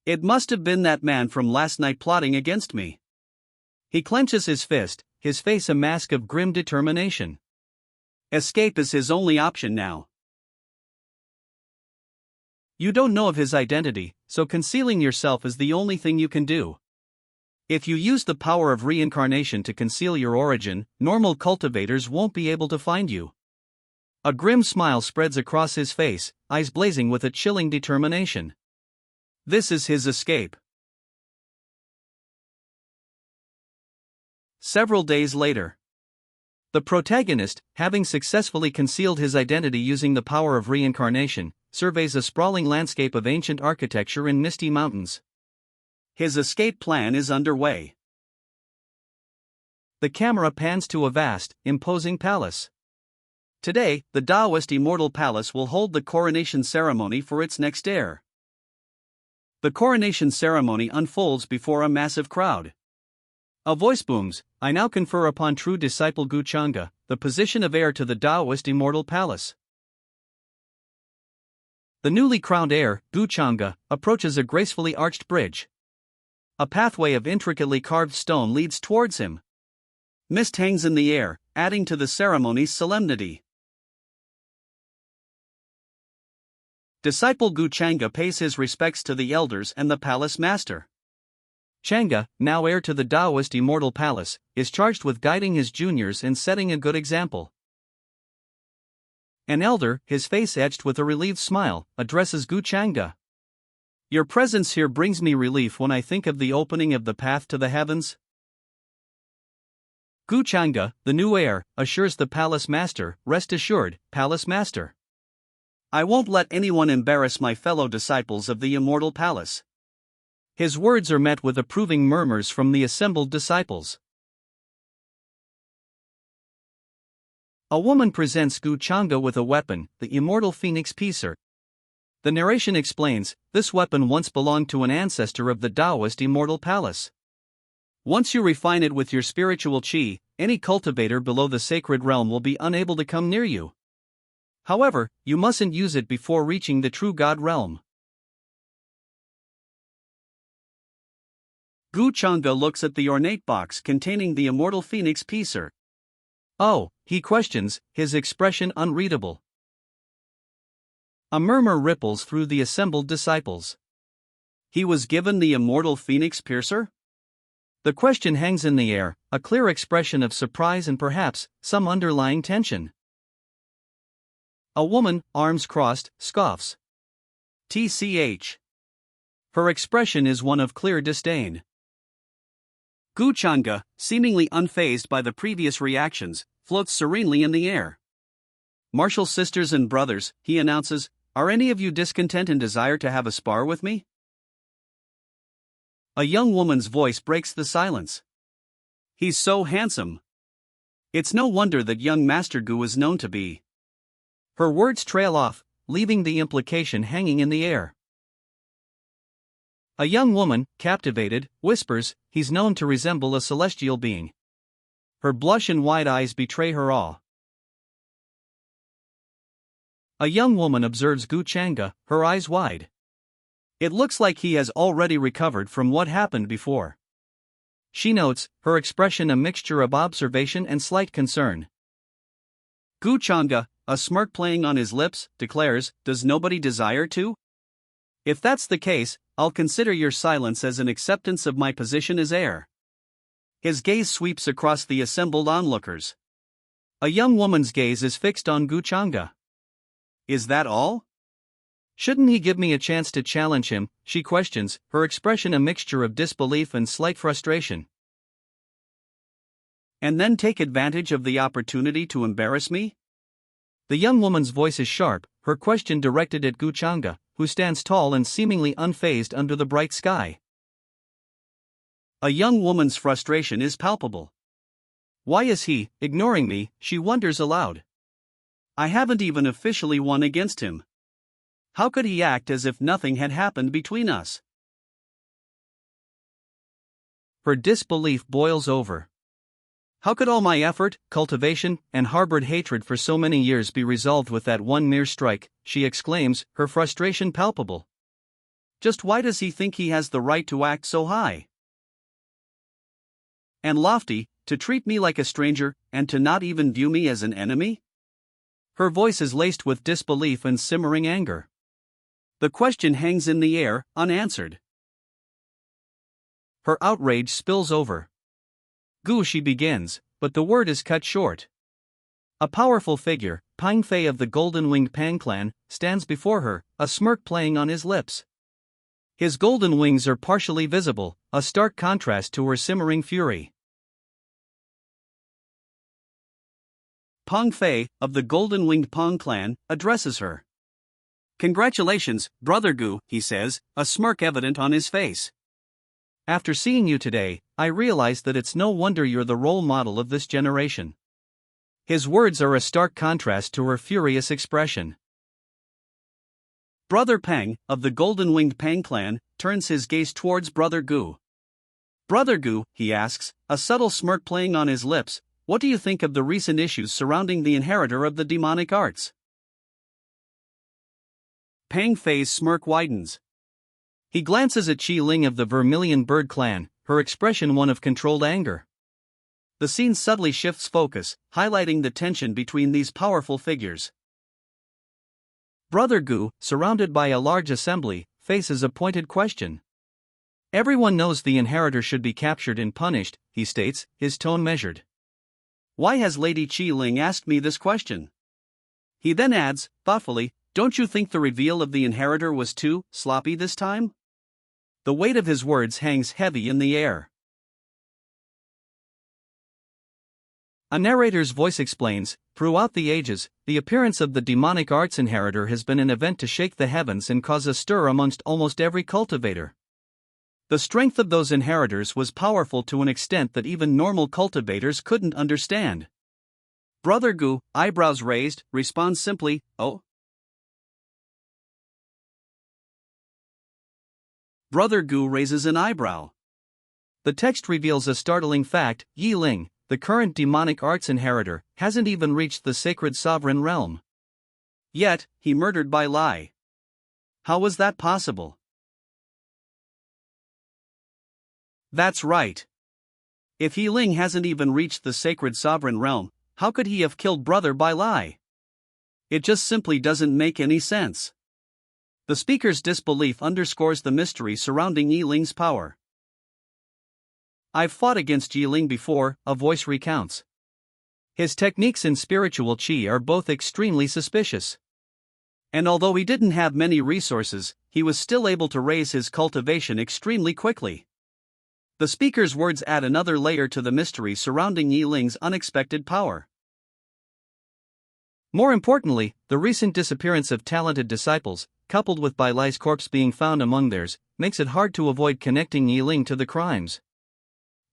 It must have been that man from last night plotting against me. He clenches his fist, his face a mask of grim determination. Escape is his only option now. You don't know of his identity, so concealing yourself is the only thing you can do. If you use the power of reincarnation to conceal your origin, normal cultivators won't be able to find you. A grim smile spreads across his face, eyes blazing with a chilling determination. This is his escape. Several days later. The protagonist, having successfully concealed his identity using the power of reincarnation, surveys a sprawling landscape of ancient architecture in misty mountains. His escape plan is underway. The camera pans to a vast, imposing palace. Today, the Taoist Immortal Palace will hold the coronation ceremony for its next heir. The coronation ceremony unfolds before a massive crowd. A voice booms, "I now confer upon true disciple Gu Chang'e the position of heir to the Taoist Immortal Palace." The newly crowned heir, Gu Chang'e, approaches a gracefully arched bridge. A pathway of intricately carved stone leads towards him. Mist hangs in the air, adding to the ceremony's solemnity. Disciple Gu Chang'e pays his respects to the elders and the palace master. Chang'e, now heir to the Taoist Immortal Palace, is charged with guiding his juniors and setting a good example. An elder, his face etched with a relieved smile, addresses Gu Chang'e. "Your presence here brings me relief when I think of the opening of the path to the heavens." Gu Chang'e, the new heir, assures the palace master, "Rest assured, palace master. I won't let anyone embarrass my fellow disciples of the Immortal Palace." His words are met with approving murmurs from the assembled disciples. A woman presents Gu Chang'e with a weapon, the immortal phoenix piercer. The narration explains, this weapon once belonged to an ancestor of the Taoist Immortal Palace. Once you refine it with your spiritual qi, any cultivator below the sacred realm will be unable to come near you. However, you mustn't use it before reaching the true God realm. Gu Chang'e looks at the ornate box containing the immortal phoenix piercer. "Oh," he questions, his expression unreadable. A murmur ripples through the assembled disciples. He was given the immortal phoenix piercer? The question hangs in the air, a clear expression of surprise and perhaps some underlying tension. A woman, arms crossed, scoffs. TCH. Her expression is one of clear disdain. Gu Chang'e, seemingly unfazed by the previous reactions, floats serenely in the air. "Martial sisters and brothers," he announces, "are any of you discontent and desire to have a spar with me?" A young woman's voice breaks the silence. "He's so handsome. It's no wonder that young Master Gu is known to be." Her words trail off, leaving the implication hanging in the air. A young woman, captivated, whispers, "He's known to resemble a celestial being." Her blush and wide eyes betray her awe. A young woman observes Gu Chang'e, her eyes wide. It looks like he has already recovered from what happened before. She notes, her expression a mixture of observation and slight concern. Gu Chang'e, a smirk playing on his lips, declares, "Does nobody desire to? If that's the case, I'll consider your silence as an acceptance of my position as heir." His gaze sweeps across the assembled onlookers. A young woman's gaze is fixed on Gu Chang'e. "Is that all? Shouldn't he give me a chance to challenge him?" she questions, her expression a mixture of disbelief and slight frustration. "And then take advantage of the opportunity to embarrass me?" The young woman's voice is sharp, her question directed at Gu Chang'e, who stands tall and seemingly unfazed under the bright sky. A young woman's frustration is palpable. "Why is he ignoring me?" she wonders aloud. "I haven't even officially won against him. How could he act as if nothing had happened between us?" Her disbelief boils over. How could all my effort, cultivation, and harbored hatred for so many years be resolved with that one mere strike, she exclaims, her frustration palpable. Just why does he think he has the right to act so high and lofty, to treat me like a stranger, and to not even view me as an enemy? Her voice is laced with disbelief and simmering anger. The question hangs in the air, unanswered. Her outrage spills over. "Gu," she begins, but the word is cut short. A powerful figure, Pang Fei of the golden-winged Pang clan, stands before her, a smirk playing on his lips. His golden wings are partially visible, a stark contrast to her simmering fury. Pang Fei, of the golden-winged Pang clan, addresses her. "Congratulations, Brother Gu," he says, a smirk evident on his face. "After seeing you today, I realize that it's no wonder you're the role model of this generation." His words are a stark contrast to her furious expression. Brother Pang, of the golden-winged Pang clan, turns his gaze towards Brother Gu. "Brother Gu," he asks, a subtle smirk playing on his lips, "what do you think of the recent issues surrounding the inheritor of the demonic arts?" Pang Fei's smirk widens. He glances at Qi Ling of the Vermilion Bird clan, her expression one of controlled anger. The scene subtly shifts focus, highlighting the tension between these powerful figures. Brother Gu, surrounded by a large assembly, faces a pointed question. "Everyone knows the inheritor should be captured and punished," he states, his tone measured. "Why has Lady Qi Ling asked me this question?" He then adds, thoughtfully, "Don't you think the reveal of the inheritor was too sloppy this time?" The weight of his words hangs heavy in the air. A narrator's voice explains, "Throughout the ages, the appearance of the demonic arts inheritor has been an event to shake the heavens and cause a stir amongst almost every cultivator. The strength of those inheritors was powerful to an extent that even normal cultivators couldn't understand." Brother Gu, eyebrows raised, responds simply, "Oh?" Brother Gu raises an eyebrow. The text reveals a startling fact: Yi Ling, the current demonic arts inheritor, hasn't even reached the sacred sovereign realm. Yet, he murdered by lie. How was that possible? That's right. If Yi Ling hasn't even reached the sacred sovereign realm, how could he have killed Brother by lie? It just simply doesn't make any sense. The speaker's disbelief underscores the mystery surrounding Yi Ling's power. "I've fought against Yi Ling before," a voice recounts. "His techniques in spiritual qi are both extremely suspicious. And although he didn't have many resources, he was still able to raise his cultivation extremely quickly." The speaker's words add another layer to the mystery surrounding Yi Ling's unexpected power. More importantly, the recent disappearance of talented disciples, coupled with Bai Lai's corpse being found among theirs, makes it hard to avoid connecting Yi Ling to the crimes.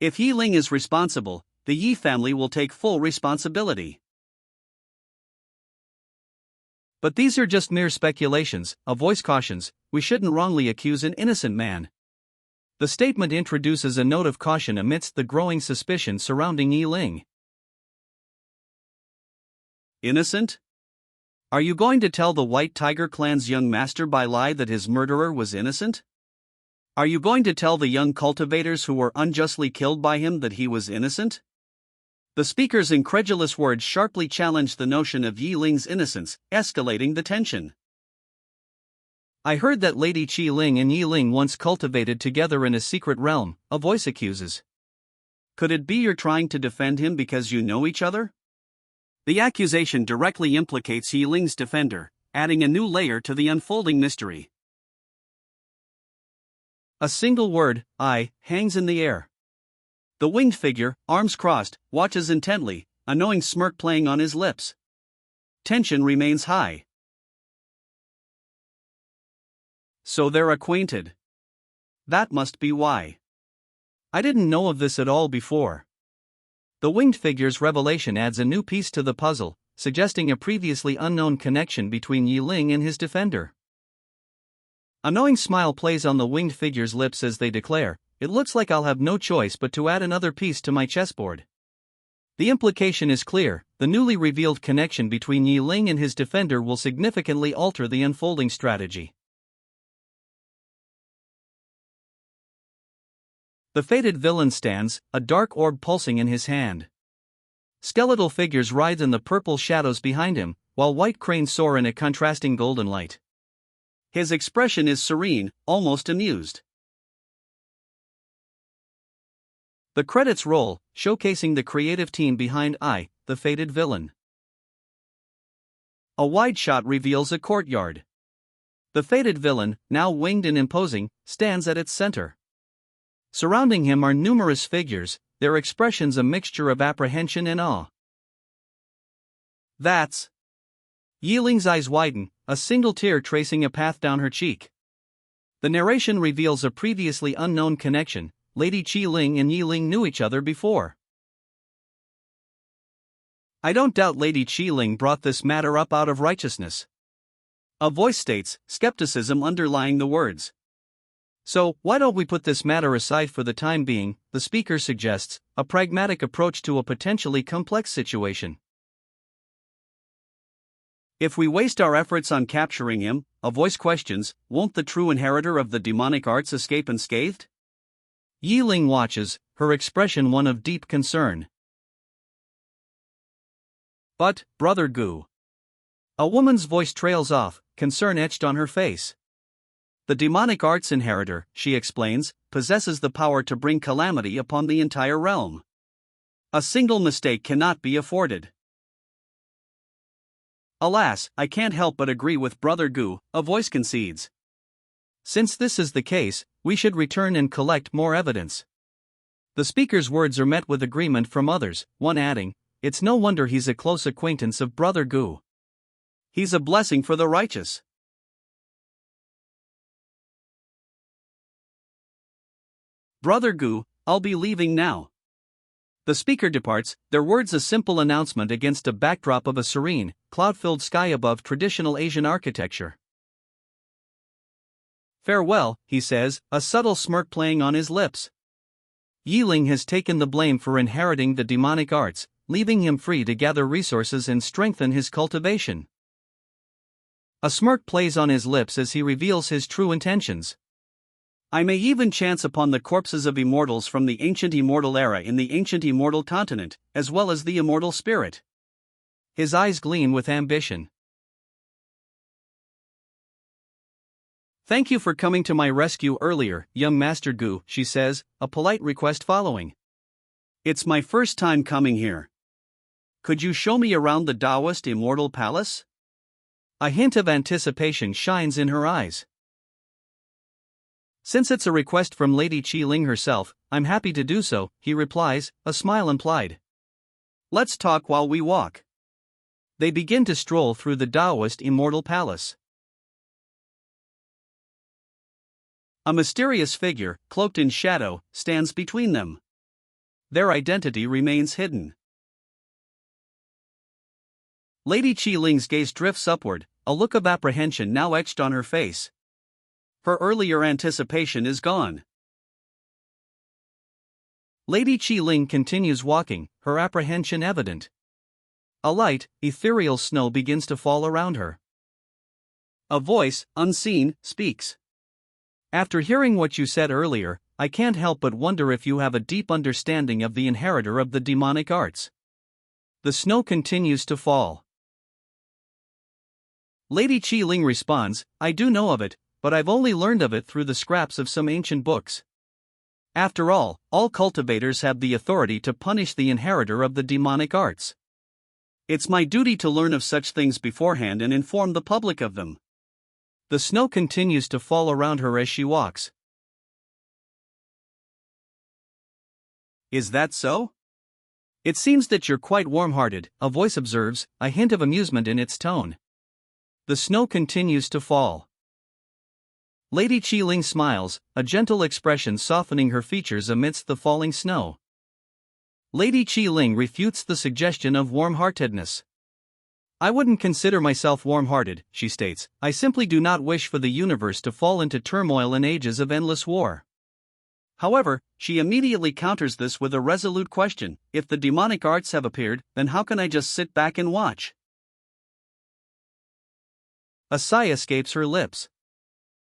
If Yi Ling is responsible, the Yi family will take full responsibility. But these are just mere speculations, a voice cautions, "We shouldn't wrongly accuse an innocent man." The statement introduces a note of caution amidst the growing suspicion surrounding Yi Ling. Innocent? Are you going to tell the White Tiger clan's young master by lie that his murderer was innocent? Are you going to tell the young cultivators who were unjustly killed by him that he was innocent? The speaker's incredulous words sharply challenge the notion of Yi Ling's innocence, escalating the tension. "I heard that Lady Qi Ling and Yi Ling once cultivated together in a secret realm," a voice accuses. Could it be you're trying to defend him because you know each other? The accusation directly implicates Yi Ling's defender, adding a new layer to the unfolding mystery. A single word, "I," hangs in the air. The winged figure, arms crossed, watches intently, a knowing smirk playing on his lips. Tension remains high. So they're acquainted. That must be why. "I didn't know of this at all before." The winged figure's revelation adds a new piece to the puzzle, suggesting a previously unknown connection between Yi Ling and his defender. A knowing smile plays on the winged figure's lips as they declare, "It looks like I'll have no choice but to add another piece to my chessboard." The implication is clear: the newly revealed connection between Yi Ling and his defender will significantly alter the unfolding strategy. The fated villain stands, a dark orb pulsing in his hand. Skeletal figures writhe in the purple shadows behind him, while white cranes soar in a contrasting golden light. His expression is serene, almost amused. The credits roll, showcasing the creative team behind I, the fated villain. A wide shot reveals a courtyard. The fated villain, now winged and imposing, stands at its center. Surrounding him are numerous figures, their expressions a mixture of apprehension and awe. That's... Yi Ling's eyes widen, a single tear tracing a path down her cheek. The narration reveals a previously unknown connection. Lady Qi Ling and Yi Ling knew each other before. I don't doubt Lady Qi Ling brought this matter up out of righteousness. A voice states, skepticism underlying the words. So, why don't we put this matter aside for the time being, the speaker suggests, a pragmatic approach to a potentially complex situation. If we waste our efforts on capturing him, a voice questions, won't the true inheritor of the demonic arts escape unscathed? Yi Ling watches, her expression one of deep concern. But, Brother Gu. A woman's voice trails off, concern etched on her face. The demonic arts inheritor, she explains, possesses the power to bring calamity upon the entire realm. A single mistake cannot be afforded. Alas, I can't help but agree with Brother Gu, a voice concedes. Since this is the case, we should return and collect more evidence. The speaker's words are met with agreement from others, one adding, it's no wonder he's a close acquaintance of Brother Gu. He's a blessing for the righteous. Brother Gu, I'll be leaving now. The speaker departs, their words a simple announcement against a backdrop of a serene, cloud-filled sky above traditional Asian architecture. Farewell, he says, a subtle smirk playing on his lips. Yi Ling has taken the blame for inheriting the demonic arts, leaving him free to gather resources and strengthen his cultivation. A smirk plays on his lips as he reveals his true intentions. I may even chance upon the corpses of immortals from the ancient immortal era in the ancient immortal continent, as well as the immortal spirit. His eyes gleam with ambition. Thank you for coming to my rescue earlier, young Master Gu, she says, a polite request following. It's my first time coming here. Could you show me around the Taoist immortal palace? A hint of anticipation shines in her eyes. Since it's a request from Lady Qi Ling herself, I'm happy to do so, he replies, a smile implied. Let's talk while we walk. They begin to stroll through the Taoist immortal palace. A mysterious figure, cloaked in shadow, stands between them. Their identity remains hidden. Lady Qi Ling's gaze drifts upward, a look of apprehension now etched on her face. Her earlier anticipation is gone. Lady Qi Ling continues walking, her apprehension evident. A light, ethereal snow begins to fall around her. A voice, unseen, speaks. After hearing what you said earlier, I can't help but wonder if you have a deep understanding of the inheritor of the demonic arts. The snow continues to fall. Lady Qi Ling responds, I do know of it, but I've only learned of it through the scraps of some ancient books. After all cultivators have the authority to punish the inheritor of the demonic arts. It's my duty to learn of such things beforehand and inform the public of them. The snow continues to fall around her as she walks. Is that so? It seems that you're quite warm-hearted, a voice observes, a hint of amusement in its tone. The snow continues to fall. Lady Qi Ling smiles, a gentle expression softening her features amidst the falling snow. Lady Qi Ling refutes the suggestion of warm-heartedness. I wouldn't consider myself warm-hearted, she states, I simply do not wish for the universe to fall into turmoil in ages of endless war. However, she immediately counters this with a resolute question, if the demonic arts have appeared, then how can I just sit back and watch? A sigh escapes her lips.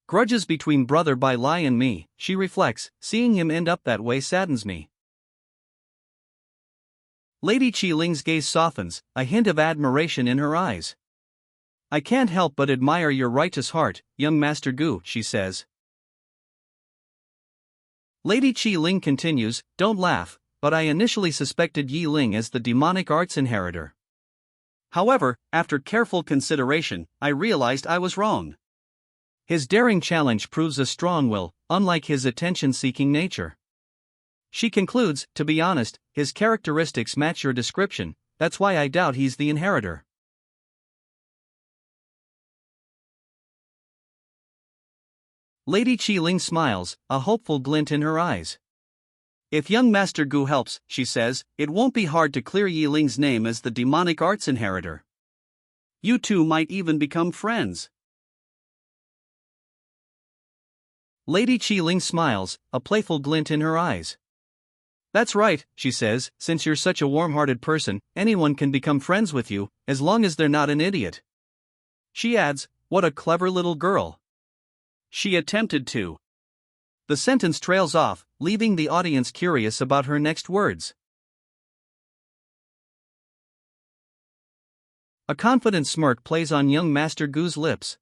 Grudges between Brother Bai Lai and me, she reflects, seeing him end up that way saddens me. Lady Qi Ling's gaze softens, a hint of admiration in her eyes. I can't help but admire your righteous heart, young Master Gu, she says. Lady Qi Ling continues, don't laugh, but I initially suspected Yi Ling as the demonic arts inheritor. However, after careful consideration, I realized I was wrong. His daring challenge proves a strong will, unlike his attention-seeking nature. She concludes, to be honest, his characteristics match your description, that's why I doubt he's the inheritor. Lady Qiling smiles, a hopeful glint in her eyes. If young Master Gu helps, she says, it won't be hard to clear Yi Ling's name as the demonic arts inheritor. You two might even become friends. Lady Qiling smiles, a playful glint in her eyes. That's right, she says, since you're such a warm-hearted person, anyone can become friends with you, as long as they're not an idiot. She adds, what a clever little girl. She attempted to. The sentence trails off, leaving the audience curious about her next words. A confident smirk plays on young Master Gu's lips.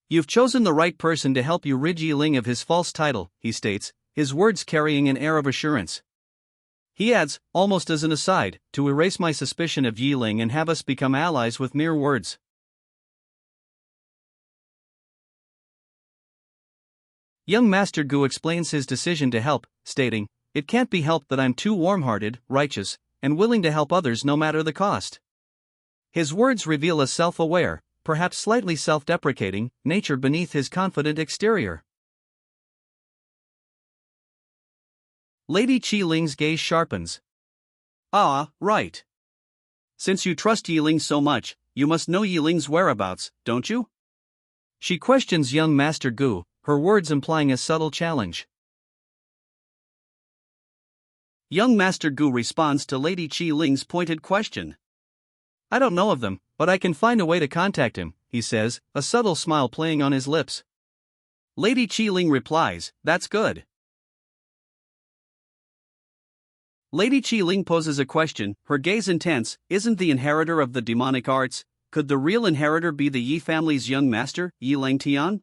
You've chosen the right person to help you rid Yi Ling of his false title, he states, his words carrying an air of assurance. He adds, almost as an aside, to erase my suspicion of Yi Ling and have us become allies with mere words. Young Master Gu explains his decision to help, stating, it can't be helped that I'm too warm-hearted, righteous, and willing to help others no matter the cost. His words reveal a self-aware, perhaps slightly self-deprecating, nature beneath his confident exterior. Lady Qiling's gaze sharpens. Ah, right. Since you trust Yi Ling so much, you must know Yi Ling's whereabouts, don't you? She questions young Master Gu, her words implying a subtle challenge. Young Master Gu responds to Lady Qiling's pointed question. I don't know of them, but I can find a way to contact him, he says, a subtle smile playing on his lips. Lady Qiling replies, that's good. Lady Qiling poses a question, her gaze intense, isn't the inheritor of the demonic arts, could the real inheritor be the Yi family's young master, Yi Langtian?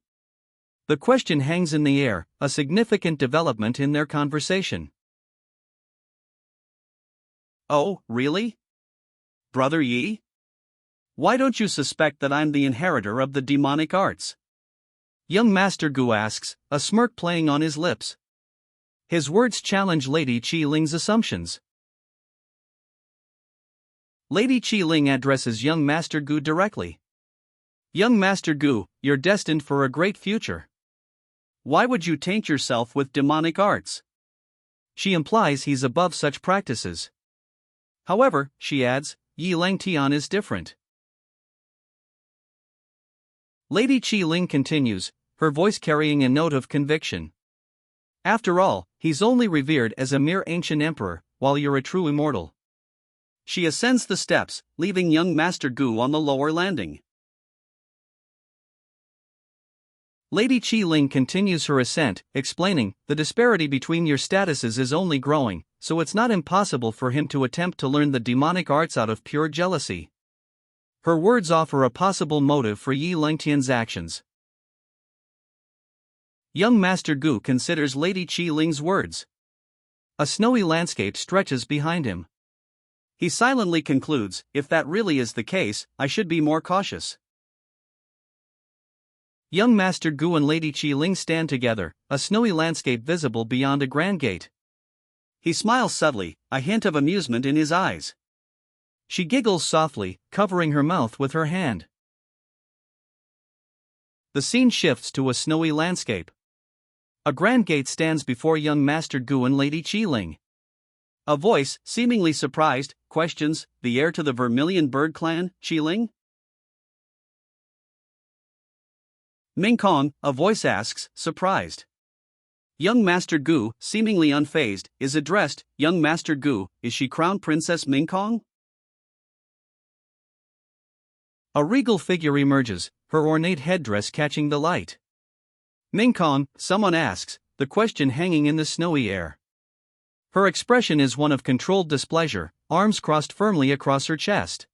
The question hangs in the air, a significant development in their conversation. Oh, really? Brother Yi? Why don't you suspect that I'm the inheritor of the demonic arts? Young Master Gu asks, a smirk playing on his lips. His words challenge Lady Qiling's assumptions. Lady Qiling addresses young Master Gu directly. Young Master Gu, you're destined for a great future. Why would you taint yourself with demonic arts? She implies he's above such practices. However, she adds, Yi Langtian is different. Lady Qiling continues, her voice carrying a note of conviction. After all, he's only revered as a mere ancient emperor, while you're a true immortal. She ascends the steps, leaving young Master Gu on the lower landing. Lady Qiling continues her ascent, explaining, the disparity between your statuses is only growing, so it's not impossible for him to attempt to learn the demonic arts out of pure jealousy. Her words offer a possible motive for Yi Langtian's actions. Young Master Gu considers Lady Qiling's words. A snowy landscape stretches behind him. He silently concludes, if that really is the case, I should be more cautious. Young Master Gu and Lady Qiling stand together, a snowy landscape visible beyond a grand gate. He smiles subtly, a hint of amusement in his eyes. She giggles softly, covering her mouth with her hand. The scene shifts to a snowy landscape. A grand gate stands before young Master Gu and Lady Qiling. A voice, seemingly surprised, questions, the heir to the Vermilion Bird clan, Qiling? Mingkong, a voice asks, surprised. Young Master Gu, seemingly unfazed, is addressed, young Master Gu, is she Crown Princess Mingkong? A regal figure emerges, her ornate headdress catching the light. Mingkong, someone asks, the question hanging in the snowy air. Her expression is one of controlled displeasure, arms crossed firmly across her chest.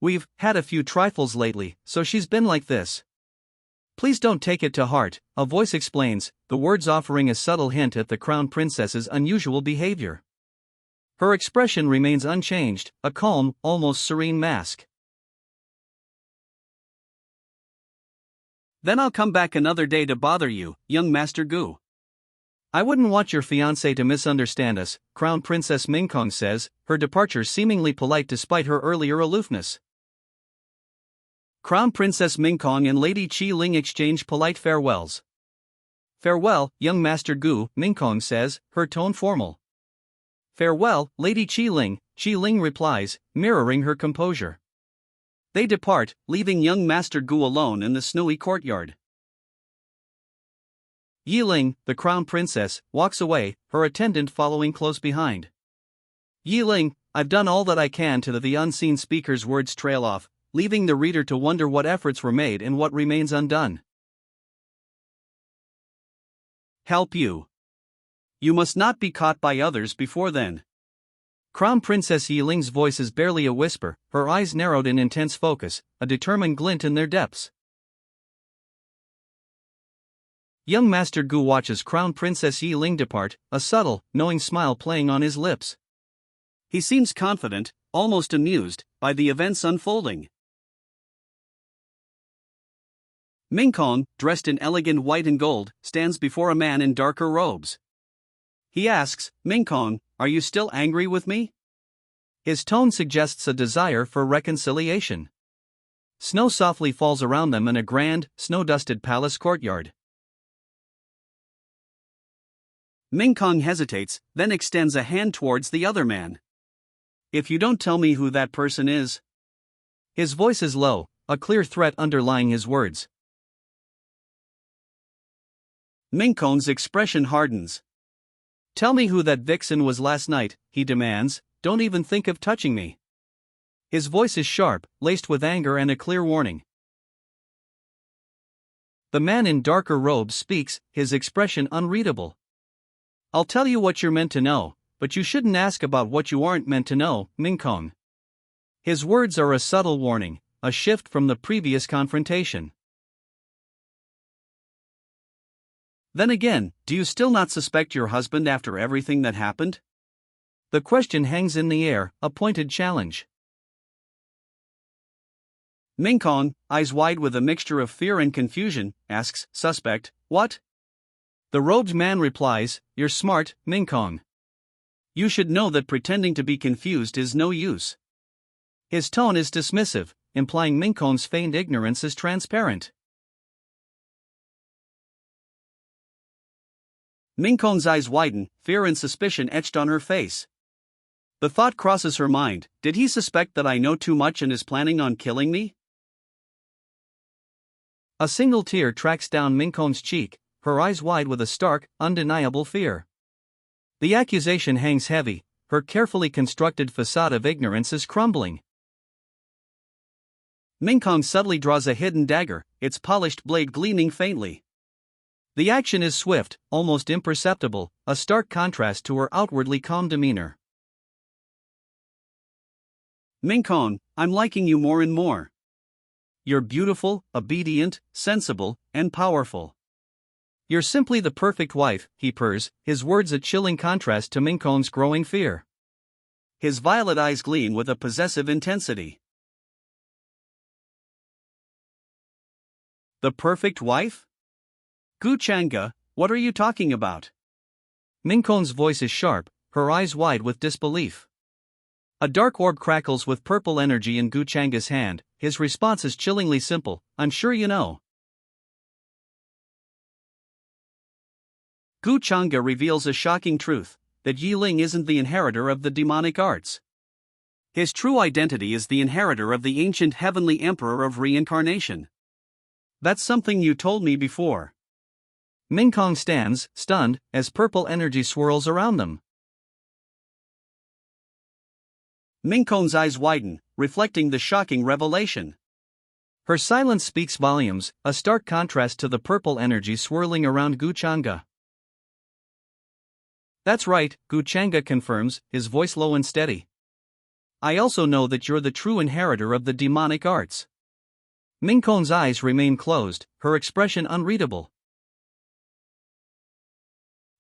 We've had a few trifles lately, so she's been like this. Please don't take it to heart, a voice explains, the words offering a subtle hint at the crown princess's unusual behavior. Her expression remains unchanged, a calm, almost serene mask. Then I'll come back another day to bother you, young Master Gu. I wouldn't want your fiancé to misunderstand us, Crown Princess Mingkong says, her departure seemingly polite despite her earlier aloofness. Crown Princess Mingkong and Lady Qi Ling exchange polite farewells. "Farewell, young Master Gu," Mingkong says, her tone formal. "Farewell, Lady Qi Ling replies, mirroring her composure. They depart, leaving young Master Gu alone in the snowy courtyard. Yi Ling, the crown princess, walks away, her attendant following close behind. "Yi Ling, I've done all that I can." To the unseen speaker's words trail off, leaving the reader to wonder what efforts were made and what remains undone. Help you. You must not be caught by others before then. Crown Princess Yi Ling's voice is barely a whisper, her eyes narrowed in intense focus, a determined glint in their depths. Young Master Gu watches Crown Princess Yi Ling depart, a subtle, knowing smile playing on his lips. He seems confident, almost amused, by the events unfolding. Mingkong, dressed in elegant white and gold, stands before a man in darker robes. He asks, "Mingkong, are you still angry with me?" His tone suggests a desire for reconciliation. Snow softly falls around them in a grand, snow-dusted palace courtyard. Mingkong hesitates, then extends a hand towards the other man. "If you don't tell me who that person is." His voice is low, a clear threat underlying his words. Mingkong's expression hardens. "Tell me who that vixen was last night," he demands. "Don't even think of touching me." His voice is sharp, laced with anger and a clear warning. The man in darker robes speaks, his expression unreadable. "I'll tell you what you're meant to know, but you shouldn't ask about what you aren't meant to know, Mingkong." His words are a subtle warning, a shift from the previous confrontation. Then again, do you still not suspect your husband after everything that happened? The question hangs in the air, a pointed challenge. Mingkong, eyes wide with a mixture of fear and confusion, asks, "Suspect, what?" The robed man replies, "You're smart, Mingkong. You should know that pretending to be confused is no use." His tone is dismissive, implying Mingkong's feigned ignorance is transparent. Mingkong's eyes widen, fear and suspicion etched on her face. The thought crosses her mind, did he suspect that I know too much and is planning on killing me? A single tear tracks down Mingkong's cheek, her eyes wide with a stark, undeniable fear. The accusation hangs heavy, her carefully constructed facade of ignorance is crumbling. Mingkong subtly draws a hidden dagger, its polished blade gleaming faintly. The action is swift, almost imperceptible, a stark contrast to her outwardly calm demeanor. "Mingkong, I'm liking you more and more. You're beautiful, obedient, sensible, and powerful. You're simply the perfect wife," he purrs, his words a chilling contrast to Mingkong's growing fear. His violet eyes gleam with a possessive intensity. The perfect wife? Gu Changa, what are you talking about? Mingkong's voice is sharp, her eyes wide with disbelief. A dark orb crackles with purple energy in Gu Changa's hand, his response is chillingly simple, "I'm sure you know." Gu Changa reveals a shocking truth, that Yi Ling isn't the inheritor of the demonic arts. His true identity is the inheritor of the ancient heavenly emperor of reincarnation. That's something you told me before. Mingkong stands, stunned, as purple energy swirls around them. Mingkong's eyes widen, reflecting the shocking revelation. Her silence speaks volumes, a stark contrast to the purple energy swirling around Gu Changa. "That's right," Gu Changa confirms, his voice low and steady. "I also know that you're the true inheritor of the demonic arts." Mingkong's eyes remain closed, her expression unreadable.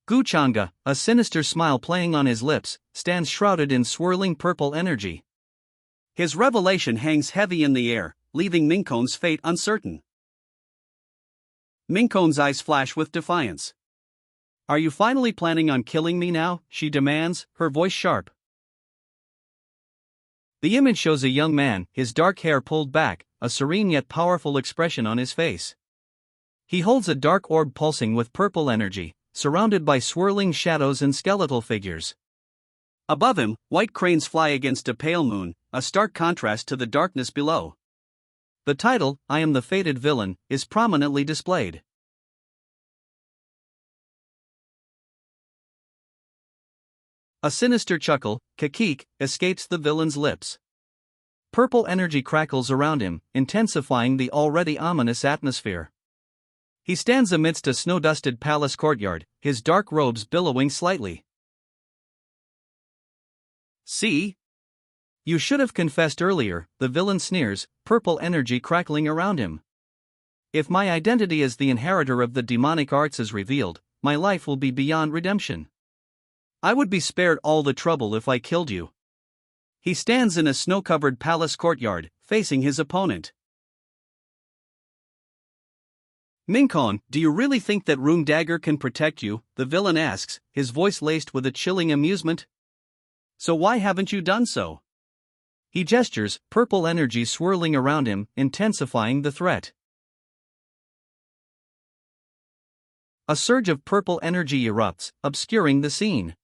Gu Changa, a sinister smile playing on his lips, stands shrouded in swirling purple energy. His revelation hangs heavy in the air, leaving Mingkong's fate uncertain. Mingkong's eyes flash with defiance. "Are you finally planning on killing me now?" she demands, her voice sharp. The image shows a young man, his dark hair pulled back, a serene yet powerful expression on his face. He holds a dark orb pulsing with purple energy, surrounded by swirling shadows and skeletal figures. Above him, white cranes fly against a pale moon, a stark contrast to the darkness below. The title, "I Am the Fated Villain," is prominently displayed. A sinister chuckle, "Kakik," escapes the villain's lips. Purple energy crackles around him, intensifying the already ominous atmosphere. He stands amidst a snow-dusted palace courtyard, his dark robes billowing slightly. See? You should have confessed earlier, the villain sneers, purple energy crackling around him. If my identity as the inheritor of the demonic arts is revealed, my life will be beyond redemption. I would be spared all the trouble if I killed you. He stands in a snow-covered palace courtyard, facing his opponent. Minkon, do you really think that Rune Dagger can protect you? The villain asks, his voice laced with a chilling amusement. So why haven't you done so? He gestures, purple energy swirling around him, intensifying the threat. A surge of purple energy erupts, obscuring the scene.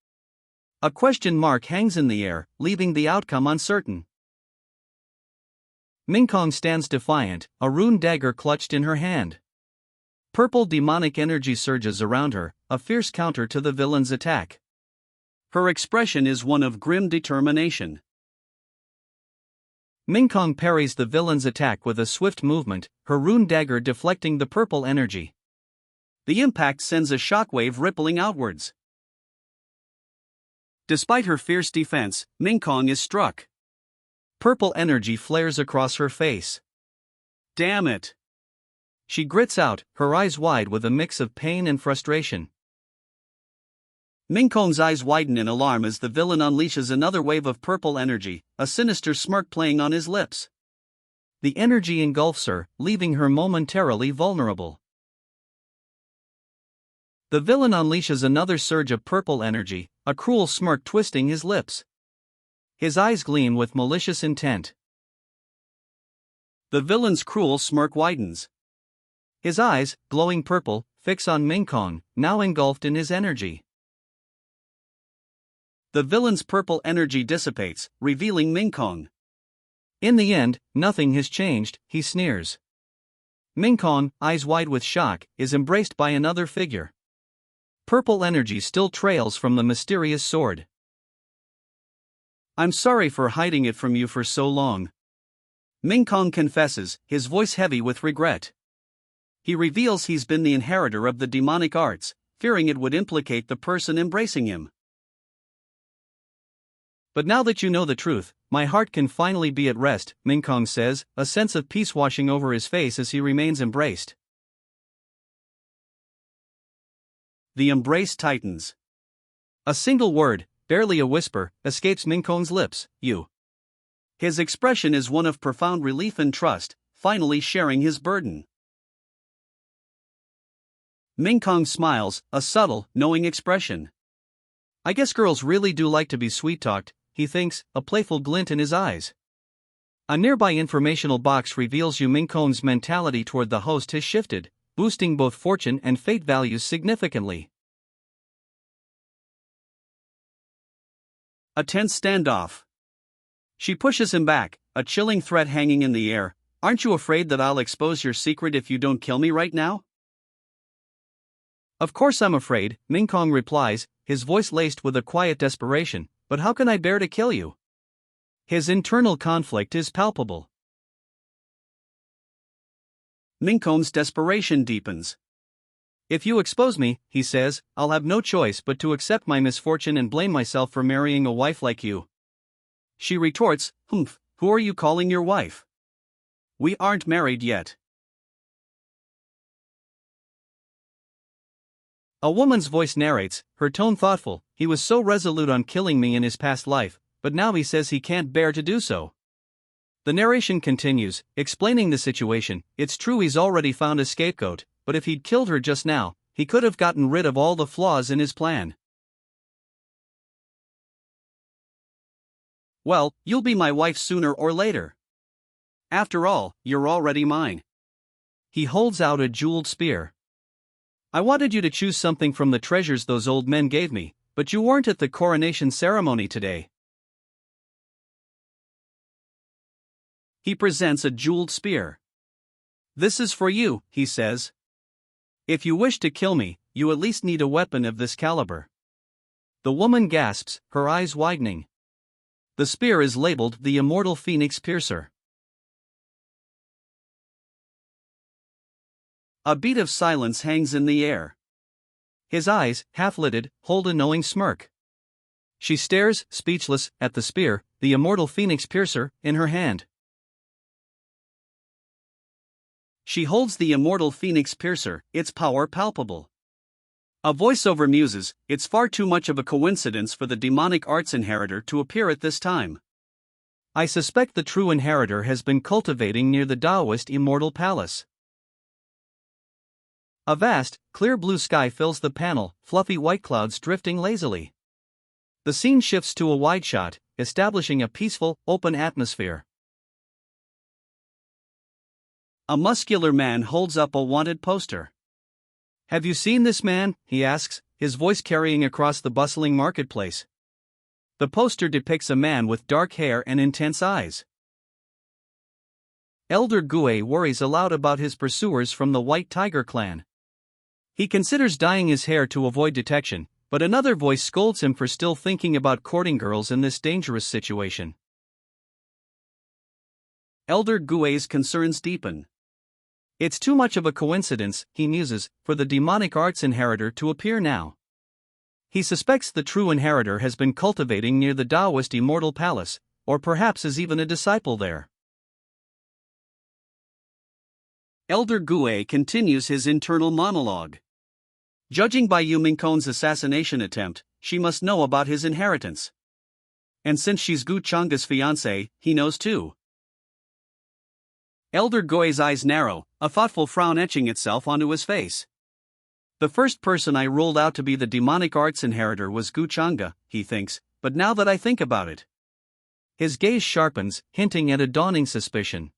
A question mark hangs in the air, leaving the outcome uncertain. Minkong stands defiant, a rune dagger clutched in her hand. Purple demonic energy surges around her, a fierce counter to the villain's attack. Her expression is one of grim determination. Minkong parries the villain's attack with a swift movement, her rune dagger deflecting the purple energy. The impact sends a shockwave rippling outwards. Despite her fierce defense, Minkong is struck. Purple energy flares across her face. Damn it! She grits out, her eyes wide with a mix of pain and frustration. Minkong's eyes widen in alarm as the villain unleashes another wave of purple energy, a sinister smirk playing on his lips. The energy engulfs her, leaving her momentarily vulnerable. The villain unleashes another surge of purple energy, a cruel smirk twisting his lips. His eyes gleam with malicious intent. The villain's cruel smirk widens. His eyes, glowing purple, fix on Minkong, now engulfed in his energy. The villain's purple energy dissipates, revealing Minkong. In the end, nothing has changed, he sneers. Minkong, eyes wide with shock, is embraced by another figure. Purple energy still trails from the mysterious sword. I'm sorry for hiding it from you for so long. Minkong confesses, his voice heavy with regret. He reveals he's been the inheritor of the demonic arts, fearing it would implicate the person embracing him. But now that you know the truth, my heart can finally be at rest, Minkong says, a sense of peace washing over his face as he remains embraced. The embrace tightens. A single word, barely a whisper, escapes Minkong's lips, "You." His expression is one of profound relief and trust, finally sharing his burden. Minkong smiles, a subtle, knowing expression. I guess girls really do like to be sweet-talked, he thinks, a playful glint in his eyes. A nearby informational box reveals you Minkong's mentality toward the host has shifted, boosting both fortune and fate values significantly. A tense standoff. She pushes him back, a chilling threat hanging in the air. Aren't you afraid that I'll expose your secret if you don't kill me right now? Of course I'm afraid, Minkong replies, his voice laced with a quiet desperation, but how can I bear to kill you? His internal conflict is palpable. Minkong's desperation deepens. If you expose me, he says, I'll have no choice but to accept my misfortune and blame myself for marrying a wife like you. She retorts, "Humph, who are you calling your wife? We aren't married yet." A woman's voice narrates, her tone thoughtful, he was so resolute on killing me in his past life, but now he says he can't bear to do so. The narration continues, explaining the situation. It's true he's already found a scapegoat, but if he'd killed her just now, he could have gotten rid of all the flaws in his plan. Well, you'll be my wife sooner or later. After all, you're already mine. He holds out a jeweled spear. I wanted you to choose something from the treasures those old men gave me, but you weren't at the coronation ceremony today. He presents a jeweled spear. This is for you, he says. If you wish to kill me, you at least need a weapon of this caliber. The woman gasps, her eyes widening. The spear is labeled the Immortal Phoenix Piercer. A beat of silence hangs in the air. His eyes, half-lidded, hold a knowing smirk. She stares, speechless, at the spear, the Immortal Phoenix Piercer, in her hand. She holds the Immortal Phoenix Piercer, its power palpable. A voiceover muses, it's far too much of a coincidence for the demonic arts inheritor to appear at this time. I suspect the true inheritor has been cultivating near the Taoist Immortal Palace. A vast, clear blue sky fills the panel, fluffy white clouds drifting lazily. The scene shifts to a wide shot, establishing a peaceful, open atmosphere. A muscular man holds up a wanted poster. Have you seen this man? He asks, his voice carrying across the bustling marketplace. The poster depicts a man with dark hair and intense eyes. Elder Gue worries aloud about his pursuers from the White Tiger clan. He considers dyeing his hair to avoid detection, but another voice scolds him for still thinking about courting girls in this dangerous situation. Elder Gue's concerns deepen. It's too much of a coincidence, he muses, for the demonic arts inheritor to appear now. He suspects the true inheritor has been cultivating near the Taoist Immortal Palace, or perhaps is even a disciple there. Elder Gue continues his internal monologue. Judging by Yu Mingkon's assassination attempt, she must know about his inheritance. And since she's Gu Changa's fiancée, he knows too. Elder Gue's eyes narrow, a thoughtful frown etching itself onto his face. The first person I ruled out to be the demonic arts inheritor was Gu Changa, he thinks, but now that I think about it. His gaze sharpens, hinting at a dawning suspicion.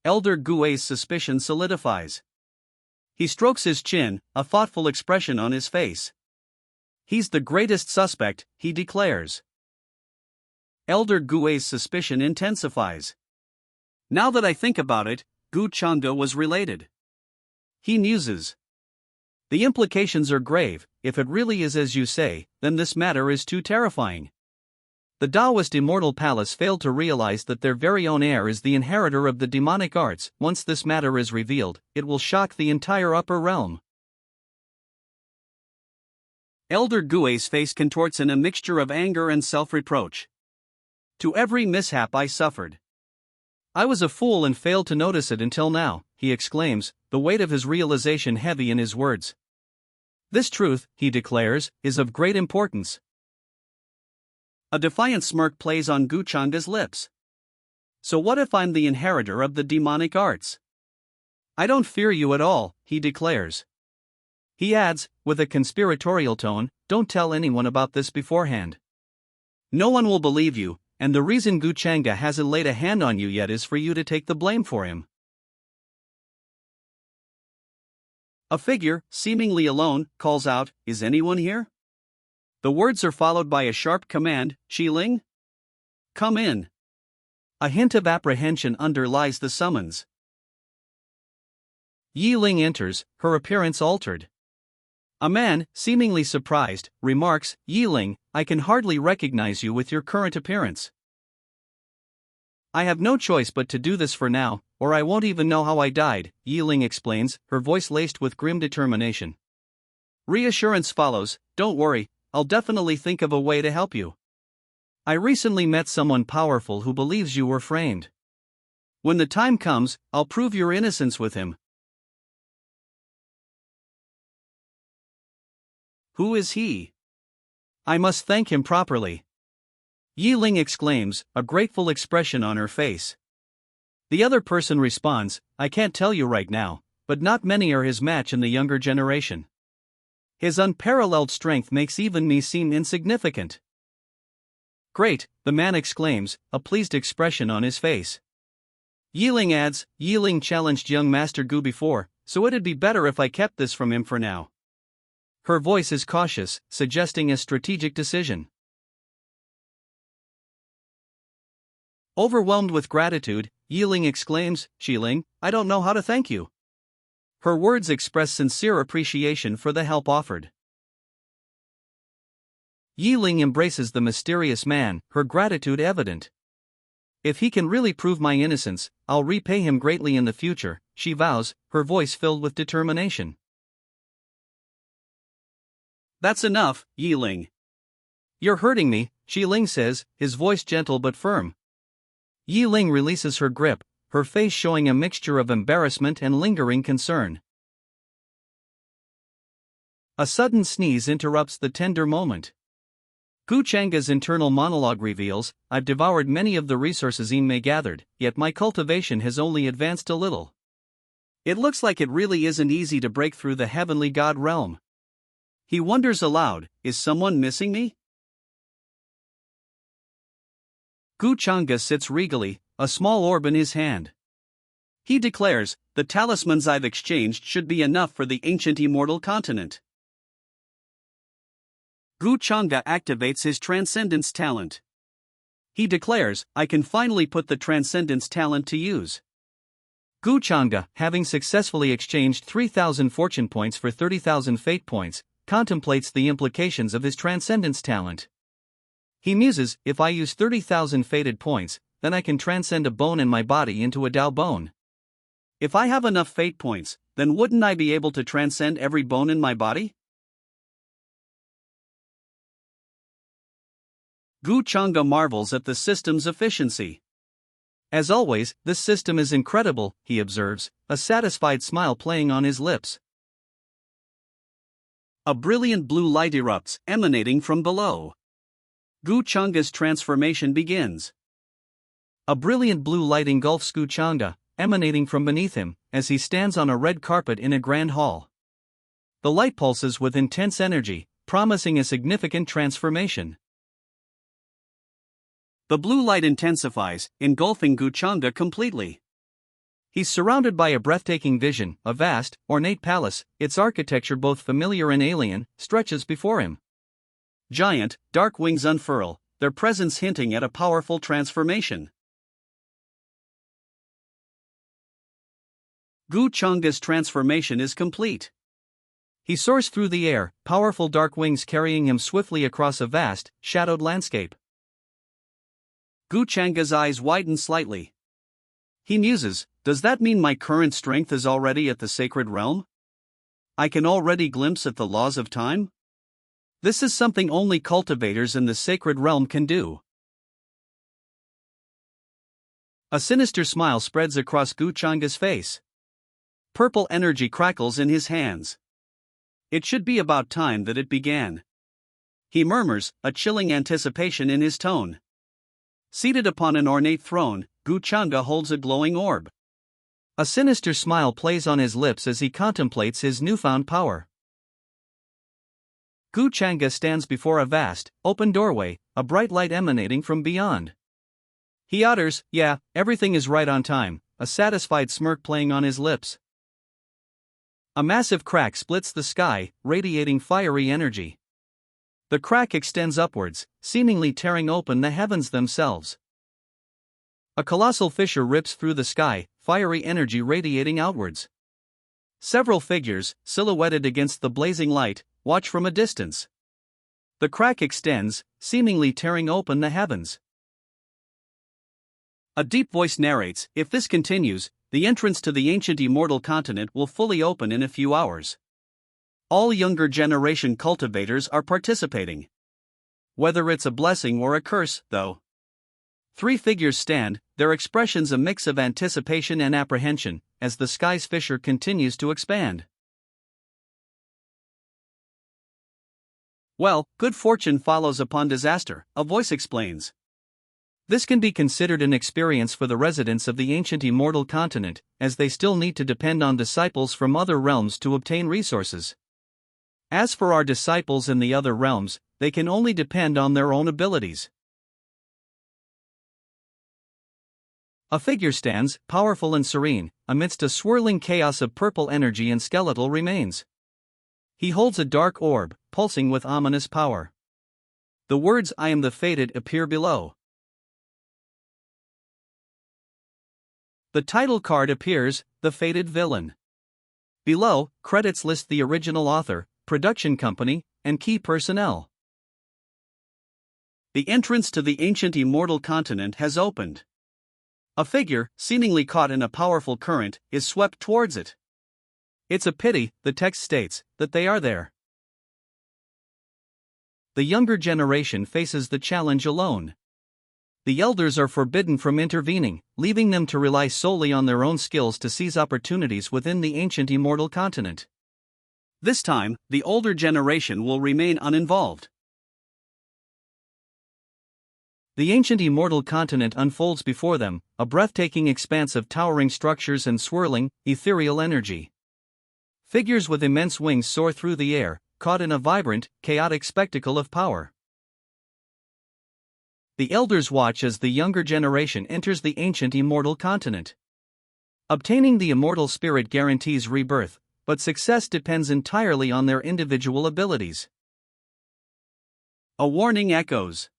Elder Gue's suspicion solidifies. He strokes his chin, a thoughtful expression on his face. He's the greatest suspect, he declares. Elder Gue's suspicion intensifies. Now that I think about it, Gu Changa was related. He muses. The implications are grave. If it really is as you say, then this matter is too terrifying. The Taoist Immortal Palace failed to realize that their very own heir is the inheritor of the demonic arts. Once this matter is revealed, it will shock the entire upper realm. Elder Gue's face contorts in a mixture of anger and self-reproach. To every mishap I suffered. I was a fool and failed to notice it until now, he exclaims, the weight of his realization heavy in his words. This truth, he declares, is of great importance. A defiant smirk plays on Gu Changa's lips. So what if I'm the inheritor of the demonic arts? I don't fear you at all, he declares. He adds, with a conspiratorial tone, don't tell anyone about this beforehand. No one will believe you, and the reason Gu Changa hasn't laid a hand on you yet is for you to take the blame for him. A figure, seemingly alone, calls out, "Is anyone here?" The words are followed by a sharp command, "Qi Ling? Come in." A hint of apprehension underlies the summons. Yi Ling enters, her appearance altered. A man, seemingly surprised, remarks, "Yi Ling, I can hardly recognize you with your current appearance." I have no choice but to do this for now, or I won't even know how I died, Yi Ling explains, her voice laced with grim determination. Reassurance follows, "Don't worry, I'll definitely think of a way to help you. I recently met someone powerful who believes you were framed. When the time comes, I'll prove your innocence with him." Who is he? I must thank him properly. Yi Ling exclaims, a grateful expression on her face. The other person responds, I can't tell you right now, but not many are his match in the younger generation. His unparalleled strength makes even me seem insignificant. Great, the man exclaims, a pleased expression on his face. Yiling adds, Yiling challenged young Master Gu before, so it'd be better if I kept this from him for now. Her voice is cautious, suggesting a strategic decision. Overwhelmed with gratitude, Yiling exclaims, Shiling, I don't know how to thank you. Her words express sincere appreciation for the help offered. Yiling embraces the mysterious man, her gratitude evident. If he can really prove my innocence, I'll repay him greatly in the future, she vows, her voice filled with determination. That's enough, Yiling. You're hurting me, Shiling says, his voice gentle but firm. Yiling releases her grip, her face showing a mixture of embarrassment and lingering concern. A sudden sneeze interrupts the tender moment. Gu Changa's internal monologue reveals, I've devoured many of the resources Inmei gathered, yet my cultivation has only advanced a little. It looks like it really isn't easy to break through the heavenly god realm. He wonders aloud, is someone missing me? Gu Changa sits regally, a small orb in his hand. He declares, the talismans I've exchanged should be enough for the ancient immortal continent. Gu Changa activates his Transcendence talent. He declares, I can finally put the Transcendence talent to use. Gu Changa, having successfully exchanged 3,000 fortune points for 30,000 fate points, contemplates the implications of his Transcendence talent. He muses, if I use 30,000 fated points, then I can transcend a bone in my body into a Dao bone. If I have enough fate points, then wouldn't I be able to transcend every bone in my body? Gu Changa marvels at the system's efficiency. As always, this system is incredible, he observes, a satisfied smile playing on his lips. A brilliant blue light erupts, emanating from below. Gu Changa's transformation begins. A brilliant blue light engulfs Gu Changa, emanating from beneath him, as he stands on a red carpet in a grand hall. The light pulses with intense energy, promising a significant transformation. The blue light intensifies, engulfing Gu Changa completely. He's surrounded by a breathtaking vision, a vast, ornate palace, its architecture both familiar and alien, stretches before him. Giant, dark wings unfurl, their presence hinting at a powerful transformation. Gu Changa's transformation is complete. He soars through the air, powerful dark wings carrying him swiftly across a vast, shadowed landscape. Gu Changa's eyes widen slightly. He muses, does that mean my current strength is already at the sacred realm? I can already glimpse at the laws of time? This is something only cultivators in the sacred realm can do. A sinister smile spreads across Gu Changa's face. Purple energy crackles in his hands. It should be about time that it began. He murmurs, a chilling anticipation in his tone. Seated upon an ornate throne, Gu Changa holds a glowing orb. A sinister smile plays on his lips as he contemplates his newfound power. Gu Changa stands before a vast, open doorway, a bright light emanating from beyond. He utters, yeah, everything is right on time, a satisfied smirk playing on his lips. A massive crack splits the sky, radiating fiery energy. The crack extends upwards, seemingly tearing open the heavens themselves. A colossal fissure rips through the sky, fiery energy radiating outwards. Several figures, silhouetted against the blazing light, watch from a distance. The crack extends, seemingly tearing open the heavens. A deep voice narrates, if this continues, the entrance to the ancient immortal continent will fully open in a few hours. All younger generation cultivators are participating. Whether it's a blessing or a curse, though. 3 figures stand, their expressions a mix of anticipation and apprehension, as the sky's fissure continues to expand. Well, good fortune follows upon disaster, a voice explains. This can be considered an experience for the residents of the ancient immortal continent, as they still need to depend on disciples from other realms to obtain resources. As for our disciples in the other realms, they can only depend on their own abilities. A figure stands, powerful and serene, amidst a swirling chaos of purple energy and skeletal remains. He holds a dark orb, pulsing with ominous power. The words "I am the fated" appear below. The title card appears, "The Fated Villain." Below, credits list the original author, production company, and key personnel. The entrance to the ancient immortal continent has opened. A figure, seemingly caught in a powerful current, is swept towards it. It's a pity, the text states, that they are there. The younger generation faces the challenge alone. The elders are forbidden from intervening, leaving them to rely solely on their own skills to seize opportunities within the ancient immortal continent. This time, the older generation will remain uninvolved. The ancient immortal continent unfolds before them, a breathtaking expanse of towering structures and swirling, ethereal energy. Figures with immense wings soar through the air, caught in a vibrant, chaotic spectacle of power. The elders watch as the younger generation enters the ancient immortal continent. Obtaining the immortal spirit guarantees rebirth, but success depends entirely on their individual abilities. A warning echoes.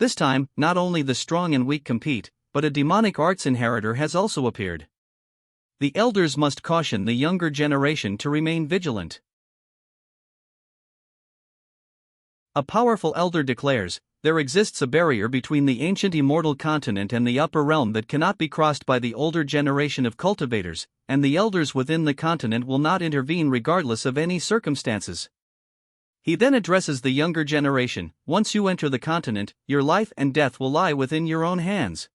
This time, not only the strong and weak compete, but a demonic arts inheritor has also appeared. The elders must caution the younger generation to remain vigilant. A powerful elder declares, "There exists a barrier between the ancient immortal continent and the upper realm that cannot be crossed by the older generation of cultivators, and the elders within the continent will not intervene regardless of any circumstances." He then addresses the younger generation, "Once you enter the continent, your life and death will lie within your own hands."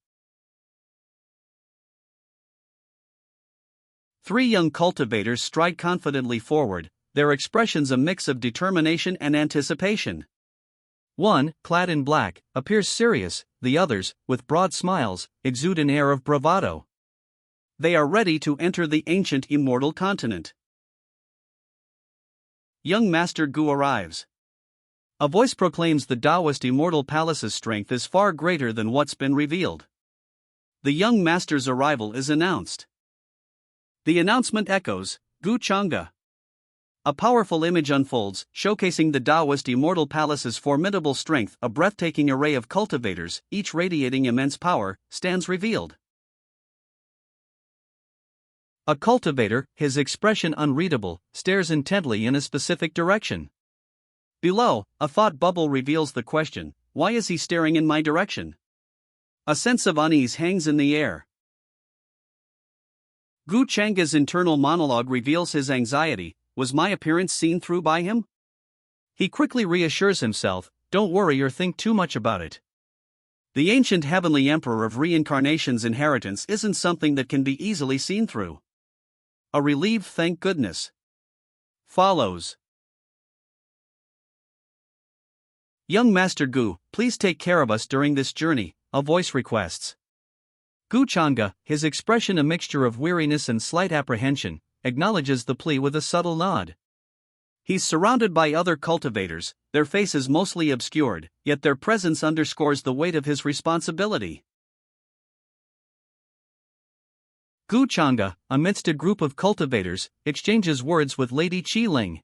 3 young cultivators stride confidently forward, their expressions a mix of determination and anticipation. One, clad in black, appears serious, the others, with broad smiles, exude an air of bravado. They are ready to enter the ancient immortal continent. Young Master Gu arrives. A voice proclaims the Taoist immortal palace's strength is far greater than what's been revealed. The young master's arrival is announced. The announcement echoes, "Gu Chang'e." A powerful image unfolds, showcasing the Taoist immortal palace's formidable strength. A breathtaking array of cultivators, each radiating immense power, stands revealed. A cultivator, his expression unreadable, stares intently in a specific direction. Below, a thought bubble reveals the question, "Why is he staring in my direction?" A sense of unease hangs in the air. Gu Chang'e's internal monologue reveals his anxiety. Was my appearance seen through by him? He quickly reassures himself, "Don't worry or think too much about it." The ancient heavenly emperor of reincarnation's inheritance isn't something that can be easily seen through. A relieved "thank goodness" follows. "Young Master Gu, please take care of us during this journey," a voice requests. Gu Chang'e, his expression a mixture of weariness and slight apprehension, acknowledges the plea with a subtle nod. He's surrounded by other cultivators, their faces mostly obscured, yet their presence underscores the weight of his responsibility. Gu Chang'e, amidst a group of cultivators, exchanges words with Lady Qiling.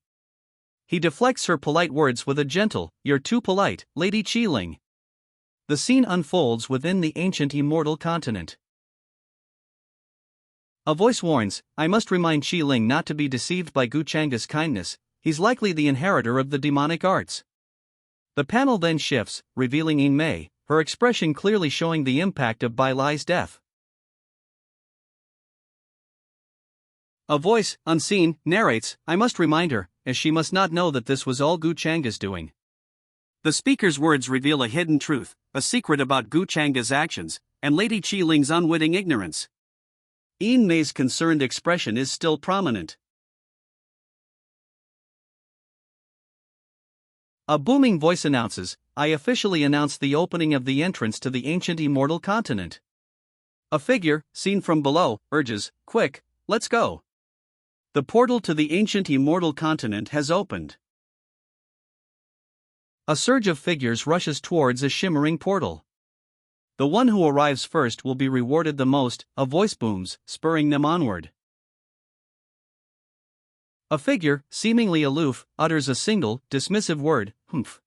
He deflects her polite words with a gentle, "You're too polite, Lady Qiling." The scene unfolds within the ancient immortal continent. A voice warns, "I must remind Qiling not to be deceived by Gu Chang'e's kindness, he's likely the inheritor of the demonic arts." The panel then shifts, revealing Yin Mei, her expression clearly showing the impact of Bai Lai's death. A voice, unseen, narrates, "I must remind her, as she must not know that this was all Gu Chang'e's doing." The speaker's words reveal a hidden truth, a secret about Gu Chang'e's actions, and Lady Qiling's unwitting ignorance. Yin Mei's concerned expression is still prominent. A booming voice announces, "I officially announce the opening of the entrance to the ancient immortal continent." A figure, seen from below, urges, "Quick, let's go." The portal to the ancient immortal continent has opened. A surge of figures rushes towards a shimmering portal. The one who arrives first will be rewarded the most, a voice booms, spurring them onward. A figure, seemingly aloof, utters a single, dismissive word, humph.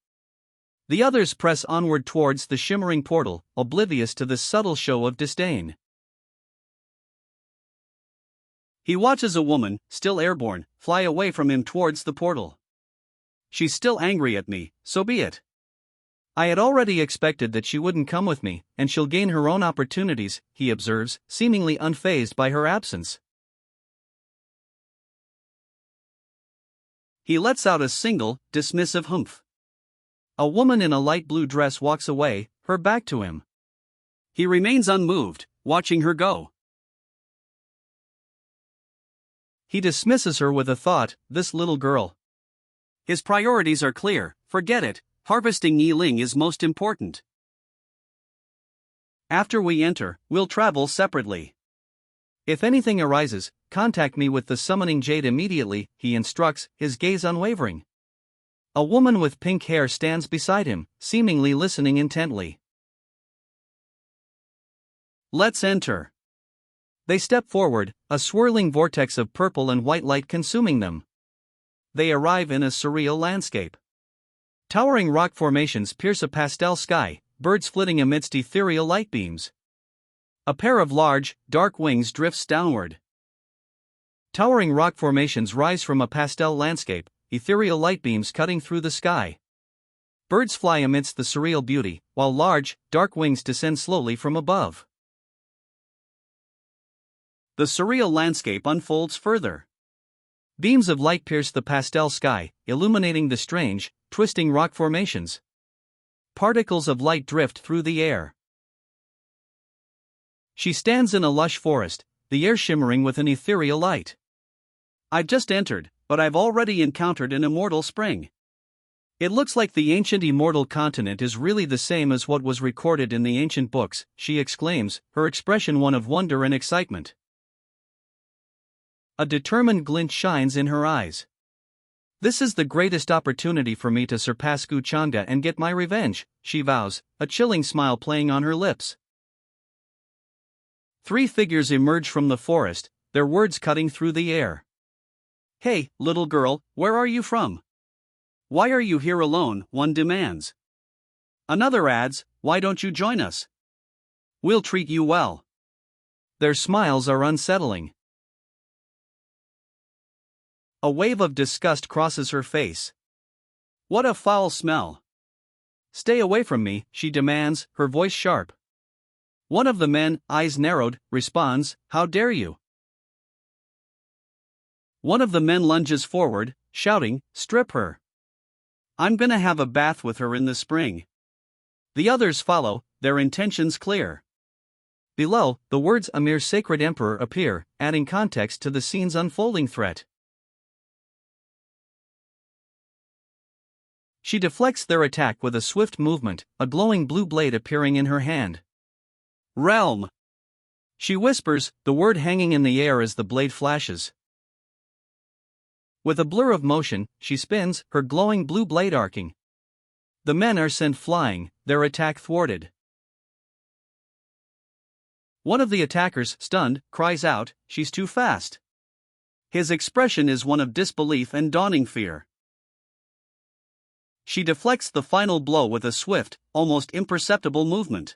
The others press onward towards the shimmering portal, oblivious to this subtle show of disdain. He watches a woman, still airborne, fly away from him towards the portal. She's still angry at me, so be it. I had already expected that she wouldn't come with me, and she'll gain her own opportunities, he observes, seemingly unfazed by her absence. He lets out a single, dismissive humph. A woman in a light blue dress walks away, her back to him. He remains unmoved, watching her go. He dismisses her with a thought, this little girl. His priorities are clear, forget it, harvesting Yiling is most important. After we enter, we'll travel separately. If anything arises, contact me with the summoning jade immediately, he instructs, his gaze unwavering. A woman with pink hair stands beside him, seemingly listening intently. Let's enter. They step forward, a swirling vortex of purple and white light consuming them. They arrive in a surreal landscape. Towering rock formations pierce a pastel sky, birds flitting amidst ethereal light beams. A pair of large, dark wings drifts downward. Towering rock formations rise from a pastel landscape, ethereal light beams cutting through the sky. Birds fly amidst the surreal beauty, while large, dark wings descend slowly from above. The surreal landscape unfolds further. Beams of light pierce the pastel sky, illuminating the strange, twisting rock formations. Particles of light drift through the air. She stands in a lush forest, the air shimmering with an ethereal light. I've just entered, but I've already encountered an immortal spring. It looks like the ancient immortal continent is really the same as what was recorded in the ancient books, she exclaims, her expression one of wonder and excitement. A determined glint shines in her eyes. This is the greatest opportunity for me to surpass Guchanga and get my revenge, she vows, a chilling smile playing on her lips. 3 figures emerge from the forest, their words cutting through the air. Hey, little girl, where are you from? Why are you here alone? One demands. Another adds, why don't you join us? We'll treat you well. Their smiles are unsettling. A wave of disgust crosses her face. What a foul smell. Stay away from me, she demands, her voice sharp. One of the men, eyes narrowed, responds, how dare you? One of the men lunges forward, shouting, strip her. I'm gonna have a bath with her in the spring. The others follow, their intentions clear. Below, the words Amir's sacred emperor appear, adding context to the scene's unfolding threat. She deflects their attack with a swift movement, a glowing blue blade appearing in her hand. Realm! She whispers, the word hanging in the air as the blade flashes. With a blur of motion, she spins, her glowing blue blade arcing. The men are sent flying, their attack thwarted. One of the attackers, stunned, cries out, she's too fast. His expression is one of disbelief and dawning fear. She deflects the final blow with a swift, almost imperceptible movement.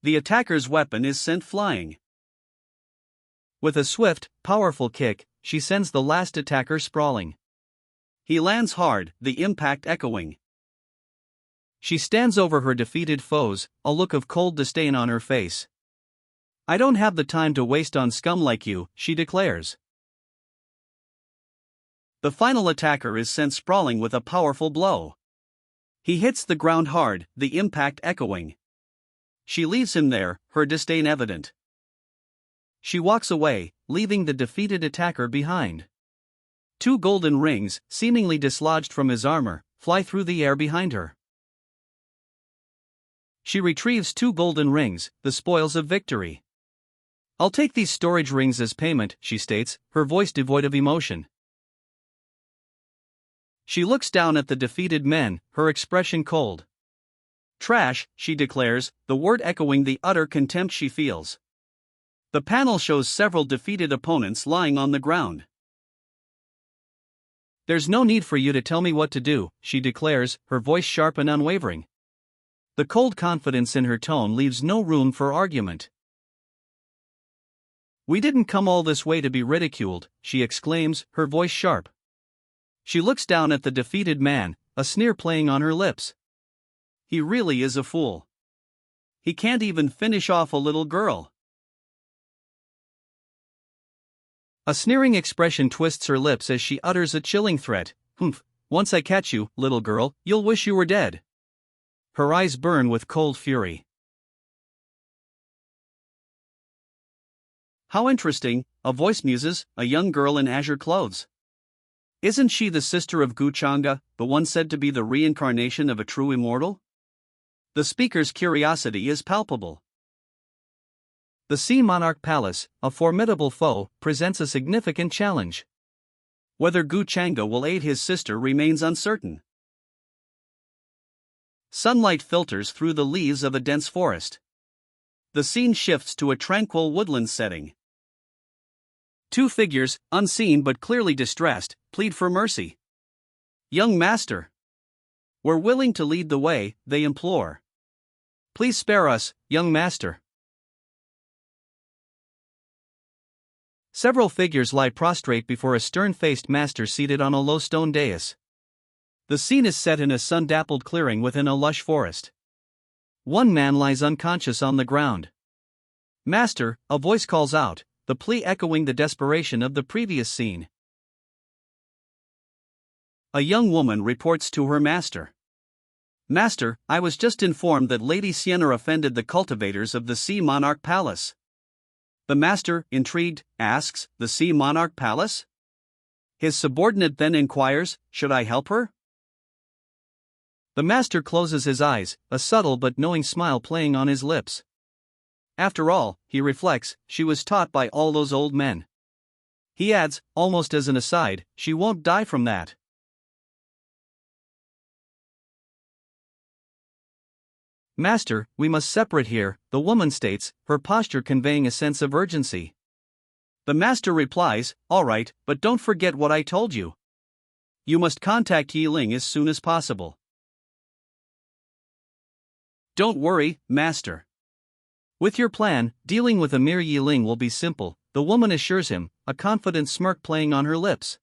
The attacker's weapon is sent flying. With a swift, powerful kick, she sends the last attacker sprawling. He lands hard, the impact echoing. She stands over her defeated foes, a look of cold disdain on her face. I don't have the time to waste on scum like you, she declares. The final attacker is sent sprawling with a powerful blow. He hits the ground hard, the impact echoing. She leaves him there, her disdain evident. She walks away, leaving the defeated attacker behind. 2 golden rings, seemingly dislodged from his armor, fly through the air behind her. She retrieves 2 golden rings, the spoils of victory. I'll take these storage rings as payment, she states, her voice devoid of emotion. She looks down at the defeated men, her expression cold. Trash, she declares, the word echoing the utter contempt she feels. The panel shows several defeated opponents lying on the ground. There's no need for you to tell me what to do, she declares, her voice sharp and unwavering. The cold confidence in her tone leaves no room for argument. We didn't come all this way to be ridiculed, she exclaims, her voice sharp. She looks down at the defeated man, a sneer playing on her lips. He really is a fool. He can't even finish off a little girl. A sneering expression twists her lips as she utters a chilling threat. Humph, once I catch you, little girl, you'll wish you were dead. Her eyes burn with cold fury. How interesting, a voice muses, a young girl in azure clothes. Isn't she the sister of Guchanga, the one said to be the reincarnation of a true immortal? The speaker's curiosity is palpable. The Sea Monarch Palace, a formidable foe, presents a significant challenge. Whether Guchanga will aid his sister remains uncertain. Sunlight filters through the leaves of a dense forest. The scene shifts to a tranquil woodland setting. Two figures, unseen but clearly distressed, plead for mercy. Young master. We're willing to lead the way, they implore. Please spare us, young master. Several figures lie prostrate before a stern-faced master seated on a low stone dais. The scene is set in a sun-dappled clearing within a lush forest. One man lies unconscious on the ground. Master, a voice calls out, the plea echoing the desperation of the previous scene. A young woman reports to her master. Master, I was just informed that Lady Sienna offended the cultivators of the Sea Monarch Palace. The master, intrigued, asks, the Sea Monarch Palace? His subordinate then inquires, should I help her? The master closes his eyes, a subtle but knowing smile playing on his lips. After all, he reflects, she was taught by all those old men. He adds, almost as an aside, she won't die from that. Master, we must separate here, the woman states, her posture conveying a sense of urgency. The master replies, all right, but don't forget what I told you. You must contact Yiling as soon as possible. Don't worry, master. With your plan, dealing with Amir Yiling will be simple, the woman assures him, a confident smirk playing on her lips.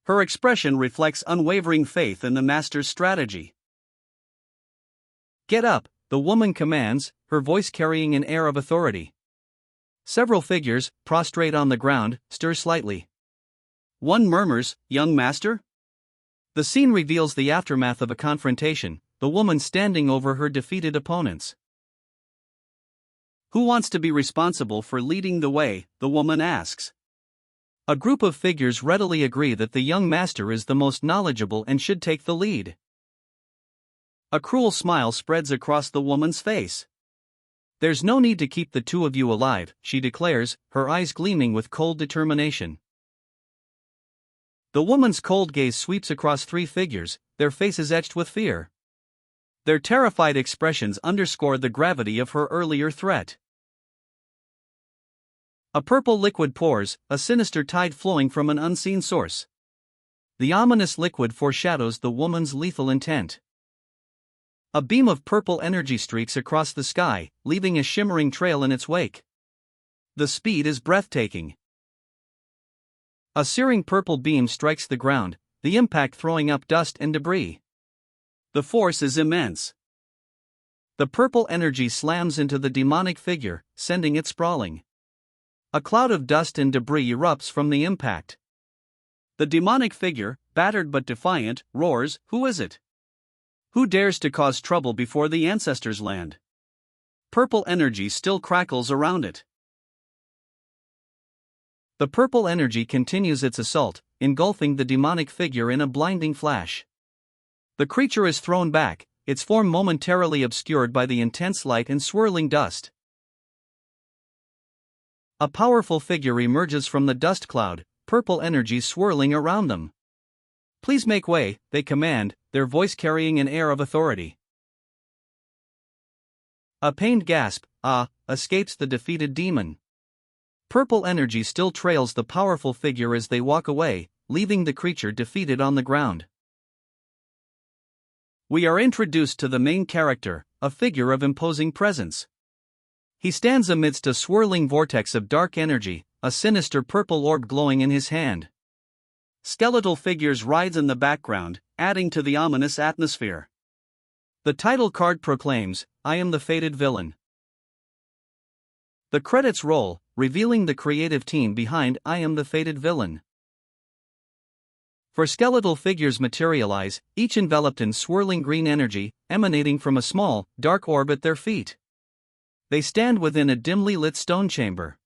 Her expression reflects unwavering faith in the master's strategy. Get up, the woman commands, her voice carrying an air of authority. Several figures, prostrate on the ground, stir slightly. One murmurs, young master? The scene reveals the aftermath of a confrontation, the woman standing over her defeated opponents. Who wants to be responsible for leading the way, the woman asks. A group of figures readily agree that the young master is the most knowledgeable and should take the lead. A cruel smile spreads across the woman's face. There's no need to keep the two of you alive, she declares, her eyes gleaming with cold determination. The woman's cold gaze sweeps across three figures, their faces etched with fear. Their terrified expressions underscore the gravity of her earlier threat. A purple liquid pours, a sinister tide flowing from an unseen source. The ominous liquid foreshadows the woman's lethal intent. A beam of purple energy streaks across the sky, leaving a shimmering trail in its wake. The speed is breathtaking. A searing purple beam strikes the ground, the impact throwing up dust and debris. The force is immense. The purple energy slams into the demonic figure, sending it sprawling. A cloud of dust and debris erupts from the impact. The demonic figure, battered but defiant, roars, "Who is it? Who dares to cause trouble before the ancestors' land?" Purple energy still crackles around it. The purple energy continues its assault, engulfing the demonic figure in a blinding flash. The creature is thrown back, its form momentarily obscured by the intense light and swirling dust. A powerful figure emerges from the dust cloud, purple energy swirling around them. "Please make way," they command, their voice carrying an air of authority. A pained gasp, escapes the defeated demon. Purple energy still trails the powerful figure as they walk away, leaving the creature defeated on the ground. We are introduced to the main character, a figure of imposing presence. He stands amidst a swirling vortex of dark energy, a sinister purple orb glowing in his hand. Skeletal figures rise in the background, adding to the ominous atmosphere. The title card proclaims, "I am the fated villain." The credits roll, revealing the creative team behind "I am the fated villain." Four skeletal figures materialize, each enveloped in swirling green energy, emanating from a small, dark orb at their feet. They stand within a dimly lit stone chamber.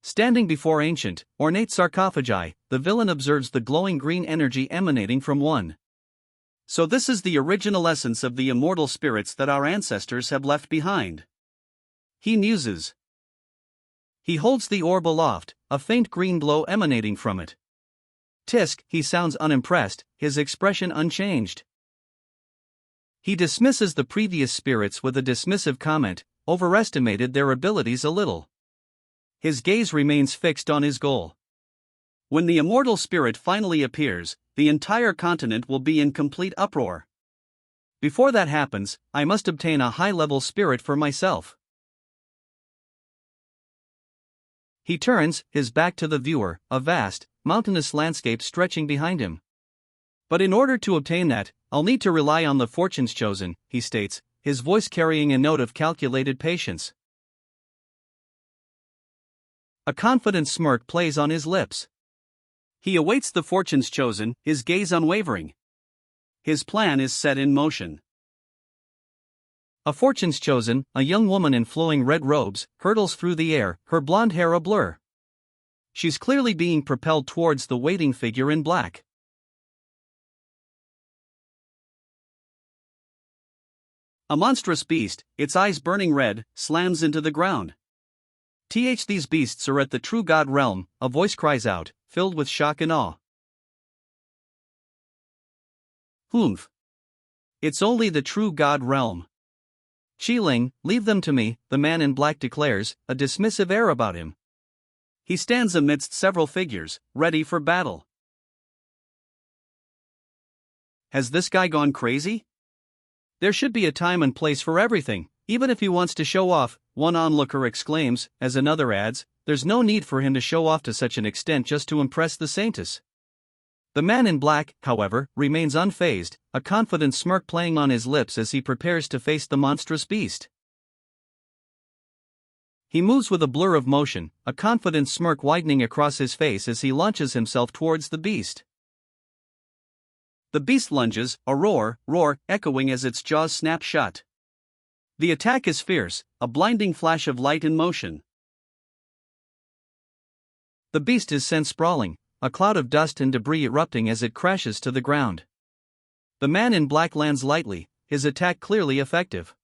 Standing before ancient, ornate sarcophagi, the villain observes the glowing green energy emanating from one. So this is the original essence of the immortal spirits that our ancestors have left behind. He muses. He holds the orb aloft, a faint green glow emanating from it. Tisk, he sounds unimpressed, his expression unchanged. He dismisses the previous spirits with a dismissive comment, overestimated their abilities a little. His gaze remains fixed on his goal. When the immortal spirit finally appears, the entire continent will be in complete uproar. Before that happens, I must obtain a high-level spirit for myself. He turns, his back to the viewer, a vast, mountainous landscape stretching behind him. "But in order to obtain that, I'll need to rely on the fortunes chosen," he states, his voice carrying a note of calculated patience. A confident smirk plays on his lips. He awaits the fortunes chosen, his gaze unwavering. His plan is set in motion. A fortunes chosen, a young woman in flowing red robes, hurtles through the air, her blonde hair a blur. She's clearly being propelled towards the waiting figure in black. A monstrous beast, its eyes burning red, slams into the ground. These beasts are at the true god realm," a voice cries out, filled with shock and awe. "Humph. It's only the true god realm. Qiling, leave them to me," the man in black declares, a dismissive air about him. He stands amidst several figures, ready for battle. Has this guy gone crazy? There should be a time and place for everything, even if he wants to show off, one onlooker exclaims, as another adds, "There's no need for him to show off to such an extent just to impress the saintess." The man in black, however, remains unfazed, a confident smirk playing on his lips as he prepares to face the monstrous beast. He moves with a blur of motion, a confident smirk widening across his face as he launches himself towards the beast. The beast lunges, a roar, echoing as its jaws snap shut. The attack is fierce, a blinding flash of light in motion. The beast is sent sprawling, a cloud of dust and debris erupting as it crashes to the ground. The man in black lands lightly, his attack clearly effective.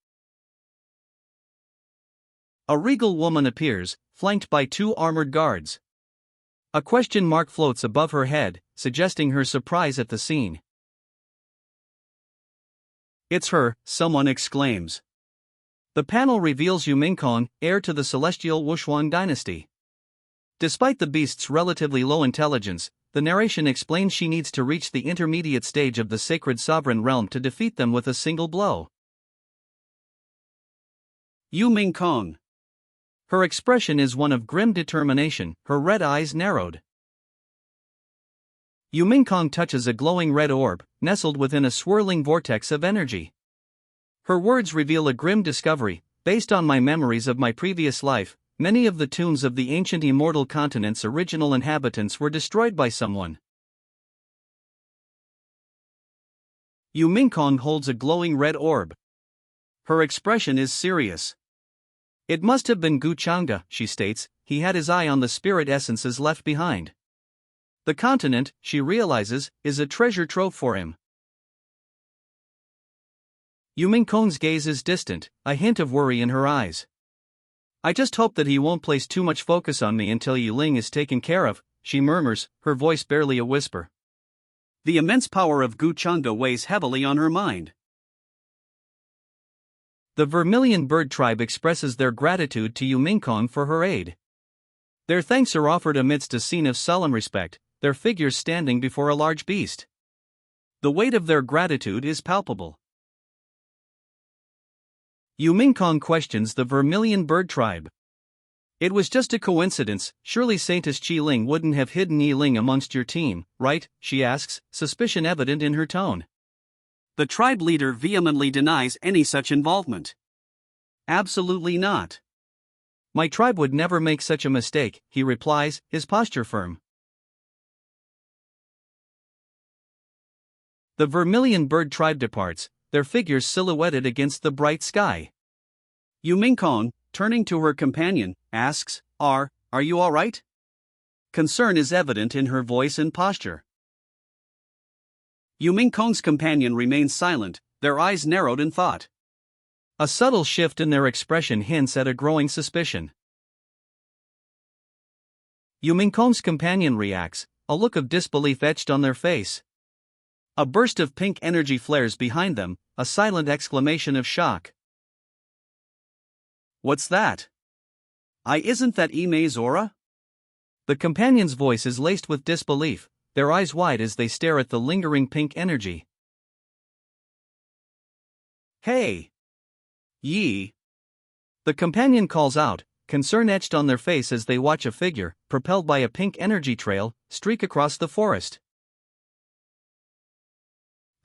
A regal woman appears, flanked by two armored guards. A question mark floats above her head, suggesting her surprise at the scene. "It's her," someone exclaims. The panel reveals Yu Mingkong, heir to the celestial Wushuang dynasty. Despite the beast's relatively low intelligence, the narration explains she needs to reach the intermediate stage of the sacred sovereign realm to defeat them with a single blow. Yu Mingkong. Her expression is one of grim determination, her red eyes narrowed. Yu Mingkong touches a glowing red orb, nestled within a swirling vortex of energy. Her words reveal a grim discovery. "Based on my memories of my previous life, many of the tombs of the ancient immortal continent's original inhabitants were destroyed by someone." Yu Mingkong holds a glowing red orb. Her expression is serious. "It must have been Gu Changda," she states, "he had his eye on the spirit essences left behind. The continent," she realizes, "is a treasure trove for him." Yu Mingkong's gaze is distant, a hint of worry in her eyes. I just hope that he won't place too much focus on me until Yi Ling is taken care of, she murmurs, her voice barely a whisper. The immense power of Gu Changde weighs heavily on her mind. The Vermilion Bird Tribe expresses their gratitude to Yu Mingkong for her aid. Their thanks are offered amidst a scene of solemn respect, their figures standing before a large beast. The weight of their gratitude is palpable. Yu Mingkong questions the Vermilion Bird Tribe. It was just a coincidence, surely Saintess Qi Ling wouldn't have hidden Yi Ling amongst your team, right? She asks, suspicion evident in her tone. The tribe leader vehemently denies any such involvement. Absolutely not. My tribe would never make such a mistake, he replies, his posture firm. The Vermilion Bird Tribe departs, their figures silhouetted against the bright sky. Yu Mingkong, turning to her companion, asks, Are you all right? Concern is evident in her voice and posture. Yu Mingkong's companion remains silent, their eyes narrowed in thought. A subtle shift in their expression hints at a growing suspicion. Yu Mingkong's companion reacts, a look of disbelief etched on their face. A burst of pink energy flares behind them, a silent exclamation of shock. What's that? Isn't that Imei's aura? The companion's voice is laced with disbelief, their eyes wide as they stare at the lingering pink energy. Hey! Yi! The companion calls out, concern etched on their face as they watch a figure, propelled by a pink energy trail, streak across the forest.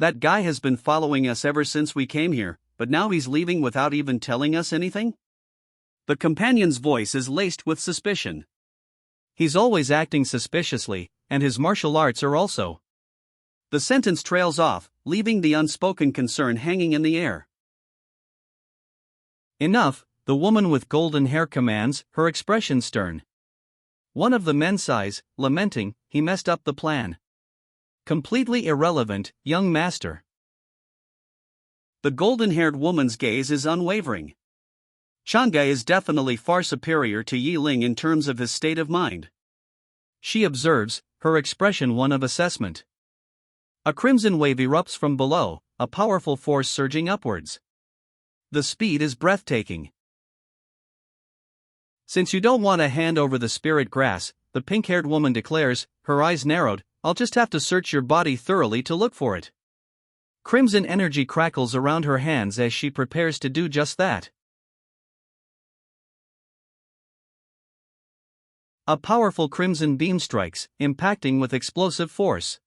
That guy has been following us ever since we came here, but now he's leaving without even telling us anything? The companion's voice is laced with suspicion. He's always acting suspiciously, and his martial arts are also. The sentence trails off, leaving the unspoken concern hanging in the air. Enough, the woman with golden hair commands, her expression stern. One of the men sighs, lamenting, he messed up the plan. Completely irrelevant, young master. The golden-haired woman's gaze is unwavering. Changde is definitely far superior to Yi Ling in terms of his state of mind. She observes, her expression one of assessment. A crimson wave erupts from below, a powerful force surging upwards. The speed is breathtaking. Since you don't want to hand over the spirit grass, the pink-haired woman declares, her eyes narrowed, I'll just have to search your body thoroughly to look for it. Crimson energy crackles around her hands as she prepares to do just that. A powerful crimson beam strikes, impacting with explosive force.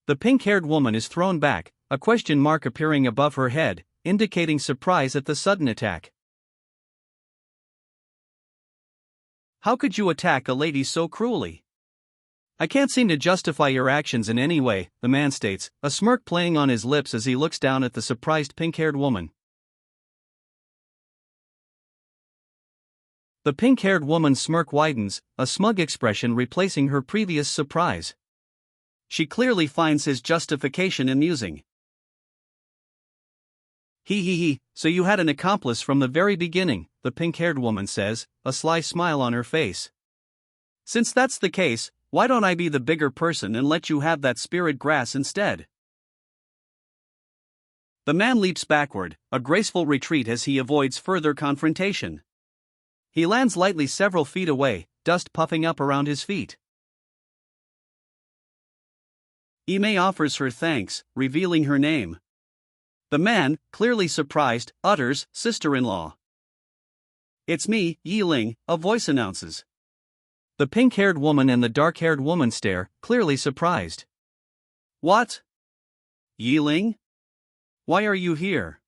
The pink-haired woman is thrown back, a question mark appearing above her head, indicating surprise at the sudden attack. How could you attack a lady so cruelly? I can't seem to justify your actions in any way, the man states, a smirk playing on his lips as he looks down at the surprised pink-haired woman. The pink-haired woman's smirk widens, a smug expression replacing her previous surprise. She clearly finds his justification amusing. He, so you had an accomplice from the very beginning, the pink-haired woman says, a sly smile on her face. Since that's the case, why don't I be the bigger person and let you have that spirit grass instead? The man leaps backward, a graceful retreat as he avoids further confrontation. He lands lightly several feet away, dust puffing up around his feet. Imei offers her thanks, revealing her name. The man, clearly surprised, utters, sister-in-law. It's me, Yi Ling, a voice announces. The pink-haired woman and the dark-haired woman stare, clearly surprised. What? Yi Ling? Why are you here?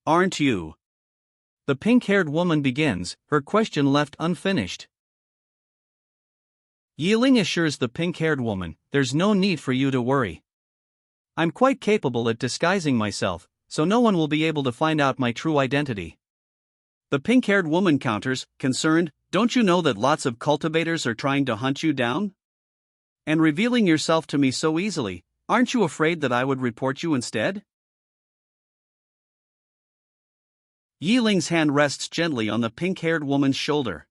Aren't you? The pink-haired woman begins, her question left unfinished. Yi Ling assures the pink-haired woman, there's no need for you to worry. I'm quite capable at disguising myself, so no one will be able to find out my true identity. The pink-haired woman counters, concerned, don't you know that lots of cultivators are trying to hunt you down? And revealing yourself to me so easily, aren't you afraid that I would report you instead? Yiling's hand rests gently on the pink-haired woman's shoulder.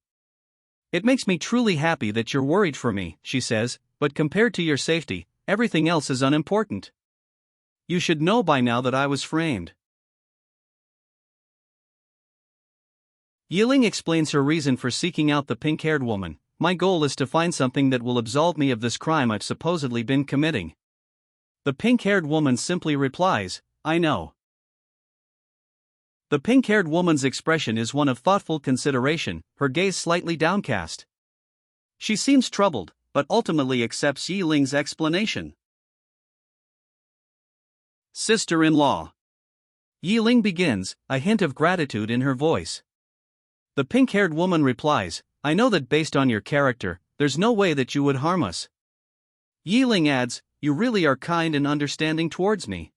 It makes me truly happy that you're worried for me, she says, but compared to your safety, everything else is unimportant. You should know by now that I was framed. Yiling explains her reason for seeking out the pink-haired woman. My goal is to find something that will absolve me of this crime I've supposedly been committing. The pink-haired woman simply replies, I know. The pink-haired woman's expression is one of thoughtful consideration, her gaze slightly downcast. She seems troubled, but ultimately accepts Yiling's explanation. Sister-in-law. Yiling begins, a hint of gratitude in her voice. The pink-haired woman replies, I know that based on your character, there's no way that you would harm us. Yiling adds, you really are kind and understanding towards me.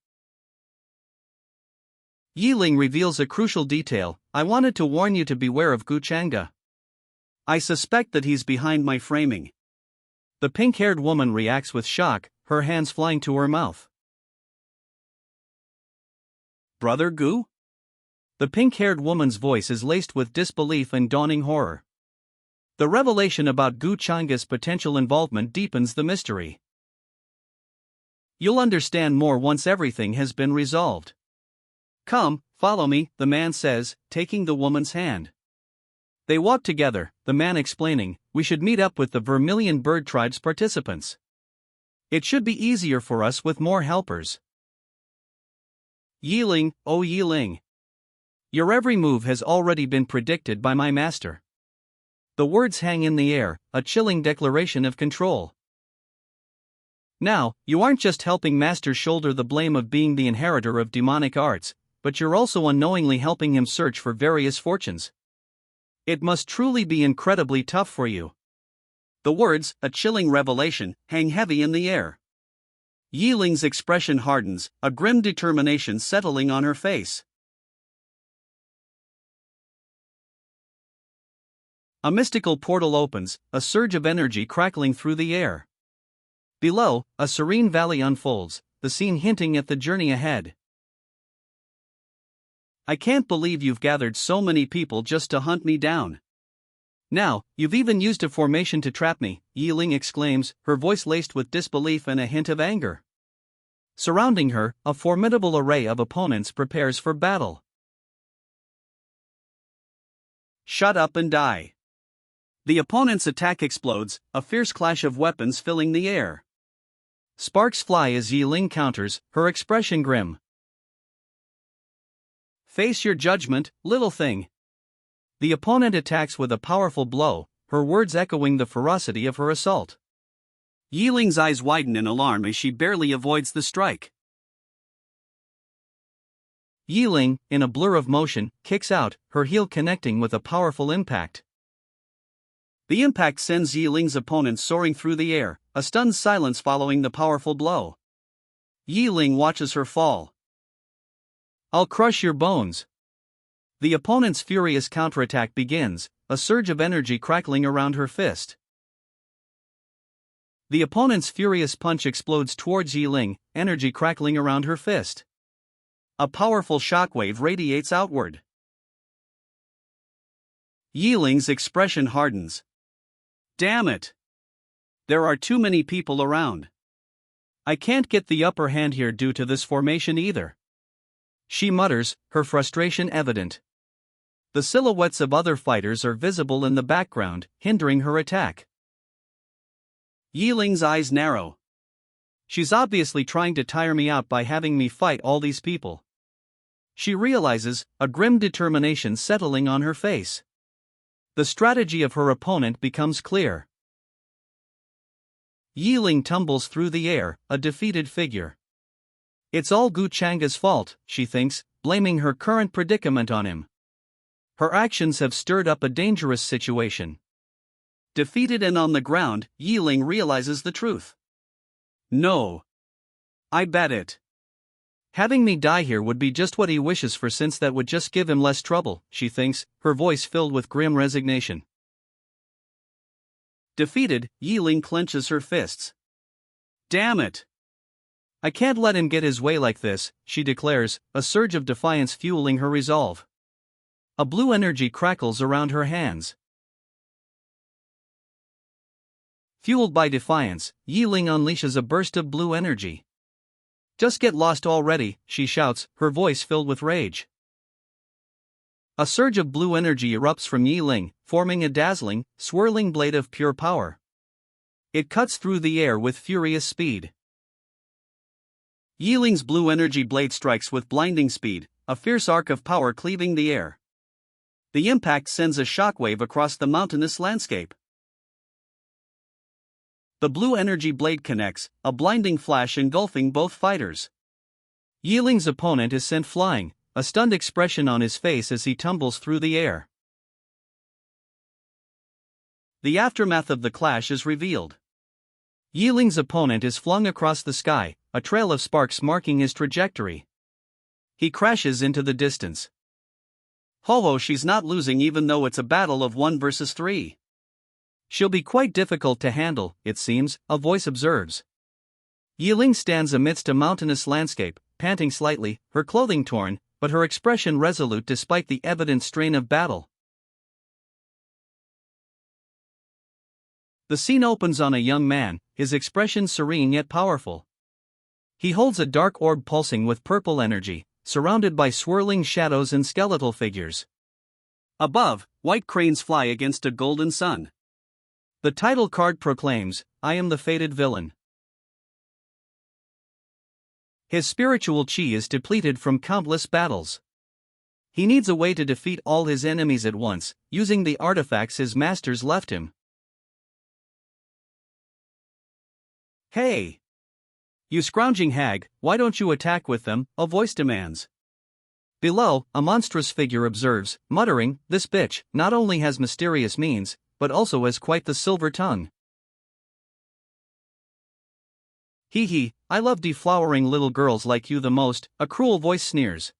Yiling reveals a crucial detail, I wanted to warn you to beware of Gu Changa. I suspect that he's behind my framing. The pink-haired woman reacts with shock, her hands flying to her mouth. Brother Gu? The pink-haired woman's voice is laced with disbelief and dawning horror. The revelation about Gu Changa's potential involvement deepens the mystery. You'll understand more once everything has been resolved. Come, follow me, the man says, taking the woman's hand. They walk together, the man explaining, we should meet up with the Vermilion Bird Tribe's participants. It should be easier for us with more helpers. Yiling, oh Yiling. Your every move has already been predicted by my master. The words hang in the air, a chilling declaration of control. Now, you aren't just helping Master shoulder the blame of being the inheritor of demonic arts, but you're also unknowingly helping him search for various fortunes. It must truly be incredibly tough for you. The words, a chilling revelation, hang heavy in the air. Yiling's expression hardens, a grim determination settling on her face. A mystical portal opens, a surge of energy crackling through the air. Below, a serene valley unfolds, the scene hinting at the journey ahead. I can't believe you've gathered so many people just to hunt me down. Now, you've even used a formation to trap me, Yiling exclaims, her voice laced with disbelief and a hint of anger. Surrounding her, a formidable array of opponents prepares for battle. Shut up and die. The opponent's attack explodes, a fierce clash of weapons filling the air. Sparks fly as Yiling counters, her expression grim. Face your judgment, little thing. The opponent attacks with a powerful blow, her words echoing the ferocity of her assault. Yiling's eyes widen in alarm as she barely avoids the strike. Yiling, in a blur of motion, kicks out, her heel connecting with a powerful impact. The impact sends Yiling's opponent soaring through the air, a stunned silence following the powerful blow. Yiling watches her fall. I'll crush your bones. The opponent's furious counterattack begins, a surge of energy crackling around her fist. The opponent's furious punch explodes towards Yiling, energy crackling around her fist. A powerful shockwave radiates outward. Yiling's expression hardens. Damn it! There are too many people around. I can't get the upper hand here due to this formation either. She mutters, her frustration evident. The silhouettes of other fighters are visible in the background, hindering her attack. Yiling's eyes narrow. She's obviously trying to tire me out by having me fight all these people. She realizes, a grim determination settling on her face. The strategy of her opponent becomes clear. Yiling tumbles through the air, a defeated figure. It's all Gu Changa's fault, she thinks, blaming her current predicament on him. Her actions have stirred up a dangerous situation. Defeated and on the ground, Yiling realizes the truth. No. I bet it. Having me die here would be just what he wishes for, since that would just give him less trouble, she thinks, her voice filled with grim resignation. Defeated, Yiling clenches her fists. Damn it! I can't let him get his way like this, she declares, a surge of defiance fueling her resolve. A blue energy crackles around her hands. Fueled by defiance, Yi Ling unleashes a burst of blue energy. "Just get lost already," she shouts, her voice filled with rage. A surge of blue energy erupts from Yi Ling, forming a dazzling, swirling blade of pure power. It cuts through the air with furious speed. Yi Ling's blue energy blade strikes with blinding speed, a fierce arc of power cleaving the air. The impact sends a shockwave across the mountainous landscape. The blue energy blade connects, a blinding flash engulfing both fighters. Yi Ling's opponent is sent flying, a stunned expression on his face as he tumbles through the air. The aftermath of the clash is revealed. Yi Ling's opponent is flung across the sky, a trail of sparks marking his trajectory. He crashes into the distance. Ho, she's not losing even though it's a battle of 1 versus 3. "She'll be quite difficult to handle, it seems," a voice observes. Yi Ling stands amidst a mountainous landscape, panting slightly, her clothing torn, but her expression resolute despite the evident strain of battle. The scene opens on a young man, his expression serene yet powerful. He holds a dark orb pulsing with purple energy, surrounded by swirling shadows and skeletal figures. Above, white cranes fly against a golden sun. The title card proclaims, "I am the fated villain." His spiritual chi is depleted from countless battles. He needs a way to defeat all his enemies at once, using the artifacts his masters left him. "Hey! You scrounging hag, why don't you attack with them?" a voice demands. Below, a monstrous figure observes, muttering, "This bitch not only has mysterious means, but also has quite the silver tongue." "Hee hee, I love deflowering little girls like you the most," a cruel voice sneers.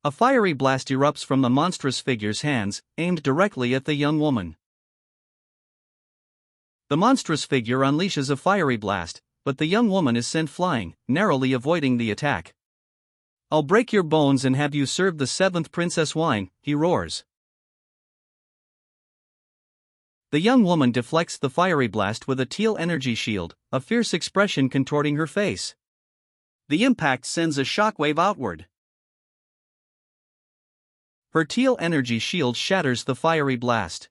A fiery blast erupts from the monstrous figure's hands, aimed directly at the young woman. The monstrous figure unleashes a fiery blast, but the young woman is sent flying, narrowly avoiding the attack. "I'll break your bones and have you serve the 7th princess wine," he roars. The young woman deflects the fiery blast with a teal energy shield, a fierce expression contorting her face. The impact sends a shockwave outward. Her teal energy shield shatters the fiery blast.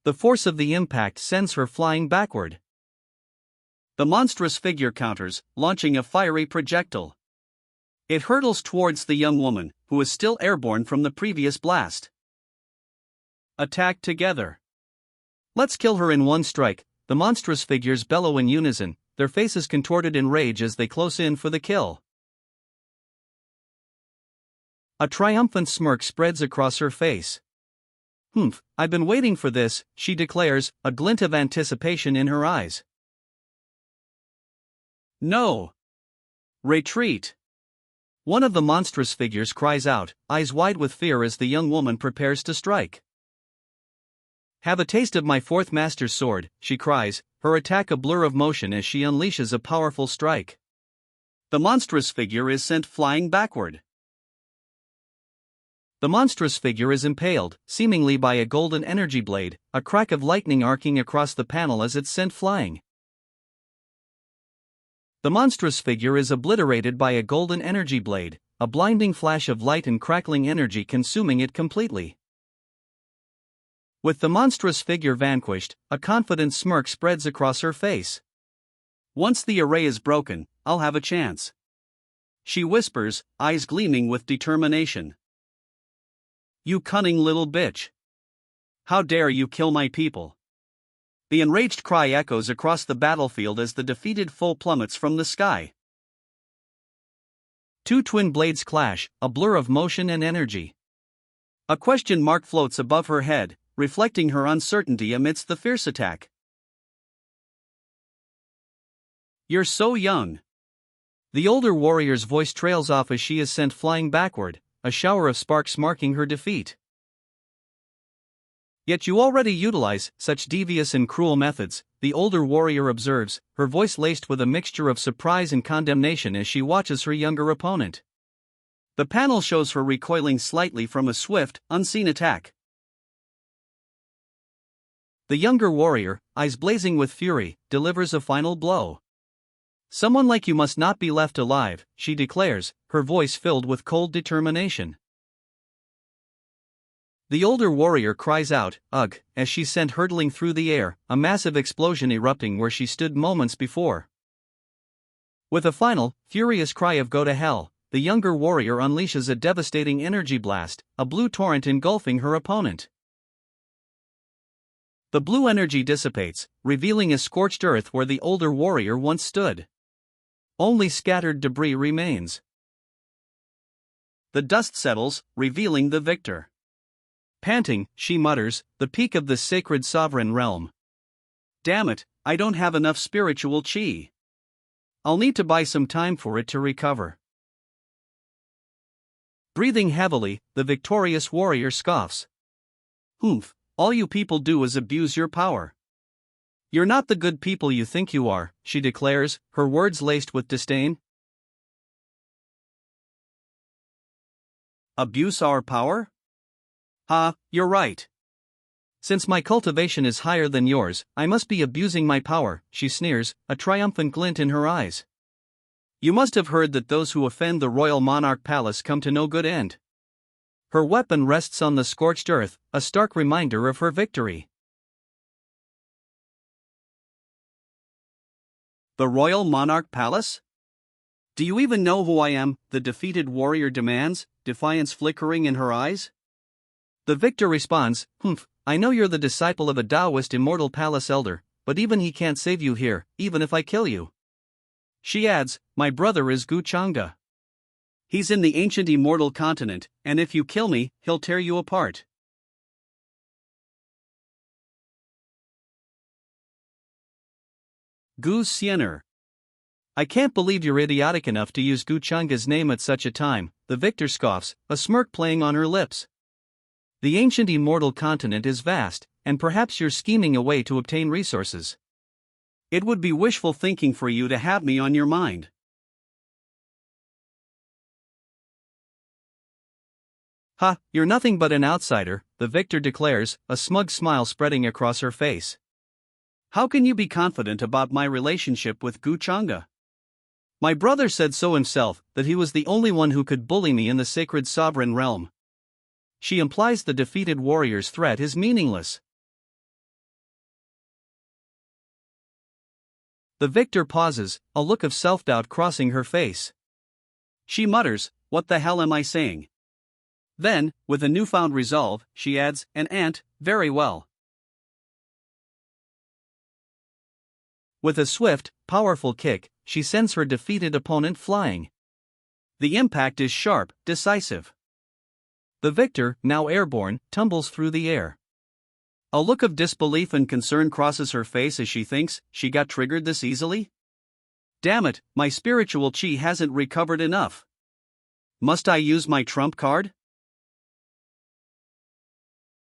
The force of the impact sends her flying backward. The monstrous figure counters, launching a fiery projectile. It hurtles towards the young woman, who is still airborne from the previous blast. Attack together. "Let's kill her in one strike," the monstrous figures bellow in unison, their faces contorted in rage as they close in for the kill. A triumphant smirk spreads across her face. "Humph, I've been waiting for this," she declares, a glint of anticipation in her eyes. "No! Retreat!" One of the monstrous figures cries out, eyes wide with fear as the young woman prepares to strike. "Have a taste of my 4th master's sword," she cries, her attack a blur of motion as she unleashes a powerful strike. The monstrous figure is sent flying backward. The monstrous figure is impaled, seemingly by a golden energy blade, a crack of lightning arcing across the panel as it's sent flying. The monstrous figure is obliterated by a golden energy blade, a blinding flash of light and crackling energy consuming it completely. With the monstrous figure vanquished, a confident smirk spreads across her face. "Once the array is broken, I'll have a chance," she whispers, eyes gleaming with determination. "You cunning little bitch! How dare you kill my people!" The enraged cry echoes across the battlefield as the defeated foe plummets from the sky. Two twin blades clash, a blur of motion and energy. A question mark floats above her head, reflecting her uncertainty amidst the fierce attack. "You're so young." The older warrior's voice trails off as she is sent flying backward, a shower of sparks marking her defeat. "Yet you already utilize such devious and cruel methods," the older warrior observes, her voice laced with a mixture of surprise and condemnation as she watches her younger opponent. The panel shows her recoiling slightly from a swift, unseen attack. The younger warrior, eyes blazing with fury, delivers a final blow. "Someone like you must not be left alive," she declares, her voice filled with cold determination. The older warrior cries out, "Ugh," as she's sent hurtling through the air, a massive explosion erupting where she stood moments before. With a final, furious cry of "Go to hell," the younger warrior unleashes a devastating energy blast, a blue torrent engulfing her opponent. The blue energy dissipates, revealing a scorched earth where the older warrior once stood. Only scattered debris remains. The dust settles, revealing the victor. Panting, she mutters, "The peak of the sacred sovereign realm. Damn it, I don't have enough spiritual chi. I'll need to buy some time for it to recover." Breathing heavily, the victorious warrior scoffs. "Oomph, all you people do is abuse your power. You're not the good people you think you are," she declares, her words laced with disdain. Abuse our power? Ha, you're right. Since my cultivation is higher than yours, I must be abusing my power, she sneers, a triumphant glint in her eyes. "You must have heard that those who offend the royal monarch palace come to no good end." Her weapon rests on the scorched earth, a stark reminder of her victory. The royal monarch palace? "Do you even know who I am?" the defeated warrior demands, defiance flickering in her eyes. The victor responds, "Humph, I know you're the disciple of a Taoist immortal palace elder, but even he can't save you here, even if I kill you." She adds, "My brother is Gu Changa. He's in the ancient immortal continent, and if you kill me, he'll tear you apart." Gu Xiener. "I can't believe you're idiotic enough to use Gu Changa's name at such a time," the victor scoffs, a smirk playing on her lips. "The ancient immortal continent is vast, and perhaps you're scheming a way to obtain resources. It would be wishful thinking for you to have me on your mind." "Ha, you're nothing but an outsider," the victor declares, a smug smile spreading across her face. "How can you be confident about my relationship with Gu Changa? My brother said so himself, that he was the only one who could bully me in the sacred sovereign realm." She implies the defeated warrior's threat is meaningless. The victor pauses, a look of self-doubt crossing her face. She mutters, "What the hell am I saying?" Then, with a newfound resolve, she adds, "An ant, very well." With a swift, powerful kick, she sends her defeated opponent flying. The impact is sharp, decisive. The victor, now airborne, tumbles through the air. A look of disbelief and concern crosses her face as she thinks, she got triggered this easily? Damn it, my spiritual chi hasn't recovered enough. Must I use my trump card?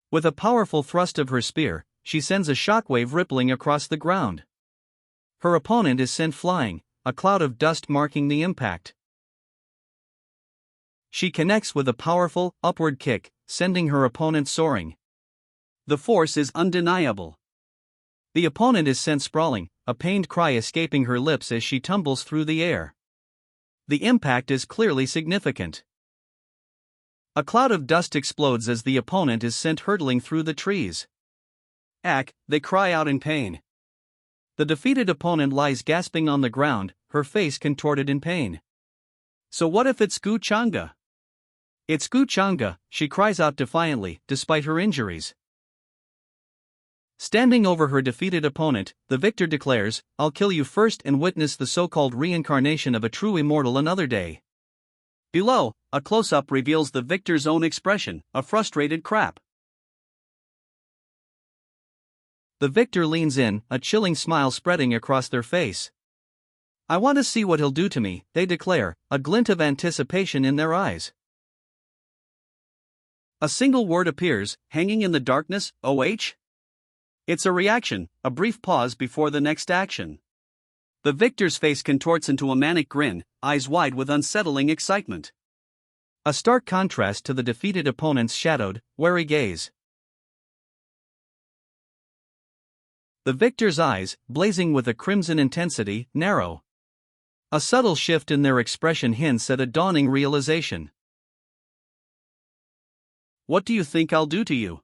With a powerful thrust of her spear, she sends a shockwave rippling across the ground. Her opponent is sent flying, a cloud of dust marking the impact. She connects with a powerful, upward kick, sending her opponent soaring. The force is undeniable. The opponent is sent sprawling, a pained cry escaping her lips as she tumbles through the air. The impact is clearly significant. A cloud of dust explodes as the opponent is sent hurtling through the trees. "Ack," they cry out in pain. The defeated opponent lies gasping on the ground, her face contorted in pain. So what if it's Gu Changa? "It's Gu Changa," she cries out defiantly, despite her injuries. Standing over her defeated opponent, the victor declares, "I'll kill you first and witness the so-called reincarnation of a true immortal another day." Below, a close-up reveals the victor's own expression, a frustrated crap. The victor leans in, a chilling smile spreading across their face. "I want to see what he'll do to me," they declare, a glint of anticipation in their eyes. A single word appears, hanging in the darkness, "OH?" It's a reaction, a brief pause before the next action. The victor's face contorts into a manic grin, eyes wide with unsettling excitement. a stark contrast to the defeated opponent's shadowed, wary gaze. The victor's eyes, blazing with a crimson intensity, narrow. A subtle shift in their expression hints at a dawning realization. What do you think I'll do to you?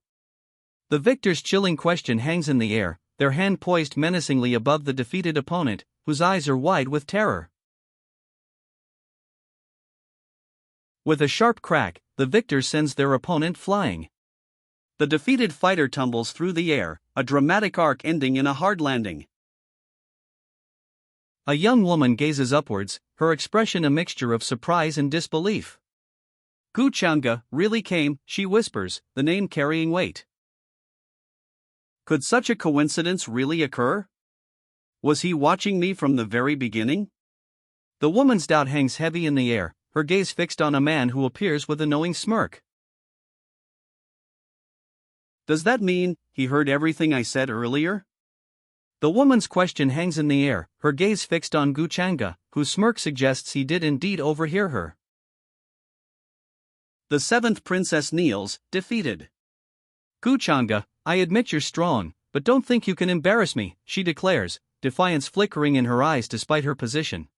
The victor's chilling question hangs in the air, their hand poised menacingly above the defeated opponent, whose eyes are wide with terror. With a sharp crack, the victor sends their opponent flying. The defeated fighter tumbles through the air, a dramatic arc ending in a hard landing. A young woman gazes upwards, her expression a mixture of surprise and disbelief. Gu Changa really came, she whispers, the name carrying weight. Could such a coincidence really occur? Was he watching me from the very beginning? The woman's doubt hangs heavy in the air, her gaze fixed on a man who appears with a knowing smirk. Does that mean he heard everything I said earlier? The woman's question hangs in the air, her gaze fixed on Gu Changa, whose smirk suggests he did indeed overhear her. The seventh princess kneels, defeated. Gu Changa, I admit you're strong, but don't think you can embarrass me, she declares, defiance flickering in her eyes despite her position.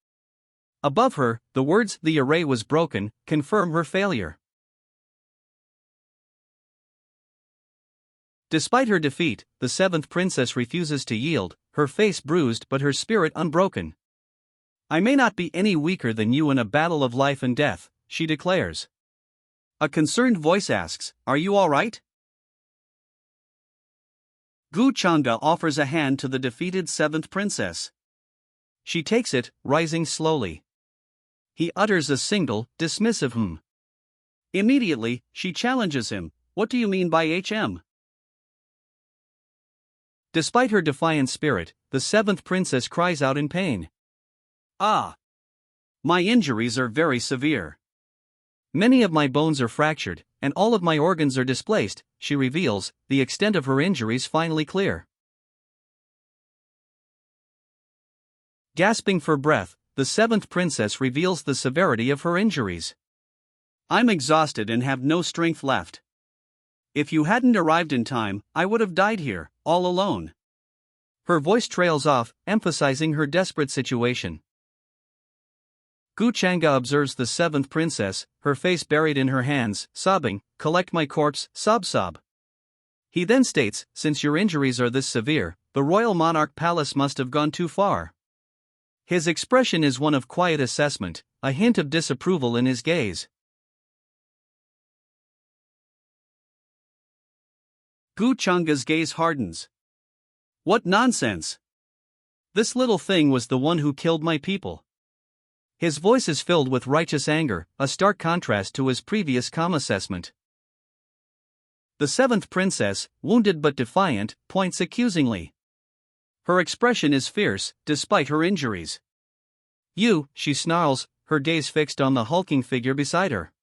Above her, the words, "the array was broken," confirm her failure. Despite her defeat, the seventh princess refuses to yield, her face bruised but her spirit unbroken. I may not be any weaker than you in a battle of life and death, she declares. A concerned voice asks, "Are you all right?" Gu Changa offers a hand to the defeated seventh princess. She takes it, rising slowly. He utters a single, dismissive "hmm." Immediately, she challenges him, "What do you mean by HM?" Despite her defiant spirit, the seventh princess cries out in pain. "Ah! My injuries are very severe. Many of my bones are fractured, and all of my organs are displaced," she reveals, the extent of her injuries finally clear. Gasping for breath, the seventh princess reveals the severity of her injuries. "I'm exhausted and have no strength left. If you hadn't arrived in time, I would have died here, all alone." Her voice trails off, emphasizing her desperate situation. Gu Changa observes the seventh princess, her face buried in her hands, sobbing, "Collect my corpse, sob sob." He then states, "Since your injuries are this severe, the royal monarch palace must have gone too far." His expression is one of quiet assessment, a hint of disapproval in his gaze. Gu Changa's gaze hardens. "What nonsense! This little thing was the one who killed my people." His voice is filled with righteous anger, a stark contrast to his previous calm assessment. The seventh princess, wounded but defiant, points accusingly. Her expression is fierce, despite her injuries. "You," she snarls, her gaze fixed on the hulking figure beside her.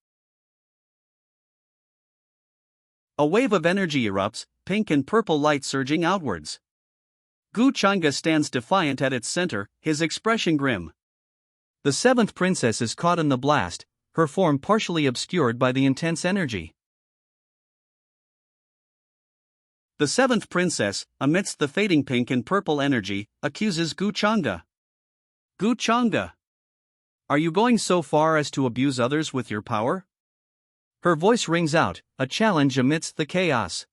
A wave of energy erupts, pink and purple light surging outwards. Gu Changa stands defiant at its center, his expression grim. The seventh princess is caught in the blast, her form partially obscured by the intense energy. The seventh princess, amidst the fading pink and purple energy, accuses Gu Changa. "Gu Changa! Are you going so far as to abuse others with your power?" Her voice rings out, a challenge amidst the chaos.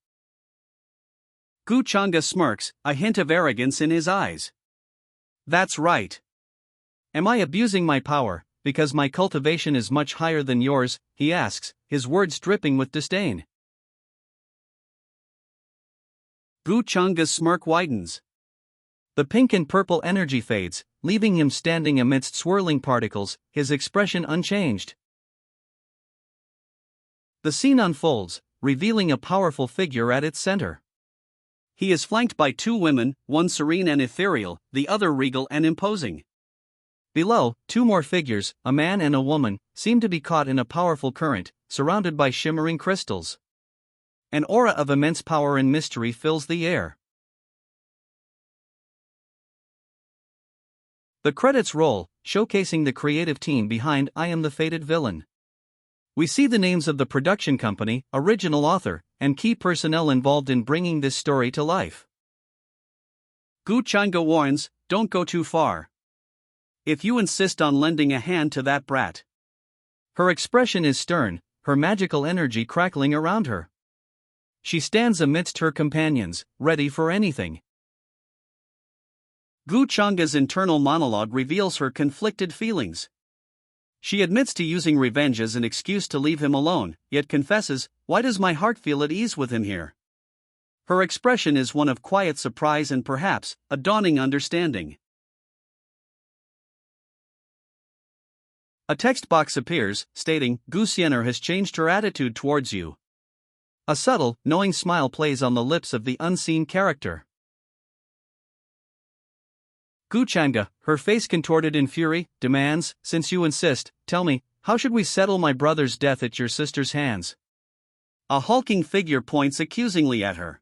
Gu Changa smirks, a hint of arrogance in his eyes. "That's right. Am I abusing my power, because my cultivation is much higher than yours?" he asks, his words dripping with disdain. Gu Changa's smirk widens. The pink and purple energy fades, leaving him standing amidst swirling particles, his expression unchanged. The scene unfolds, revealing a powerful figure at its center. He is flanked by two women, one serene and ethereal, the other regal and imposing. Below, two more figures, a man and a woman, seem to be caught in a powerful current, surrounded by shimmering crystals. An aura of immense power and mystery fills the air. The credits roll, showcasing the creative team behind I Am the Fated Villain. We see the names of the production company, original author, and key personnel involved in bringing this story to life. Gu Changa warns, don't go too far. If you insist on lending a hand to that brat. Her expression is stern, her magical energy crackling around her. She stands amidst her companions, ready for anything. Gu Changa's internal monologue reveals her conflicted feelings. She admits to using revenge as an excuse to leave him alone, yet confesses, "Why does my heart feel at ease with him here?" Her expression is one of quiet surprise and perhaps a dawning understanding. A text box appears, stating, "Gu Xiener has changed her attitude towards you." A subtle, knowing smile plays on the lips of the unseen character. Gu Changa, her face contorted in fury, demands, "Since you insist, tell me, how should we settle my brother's death at your sister's hands?" A hulking figure points accusingly at her.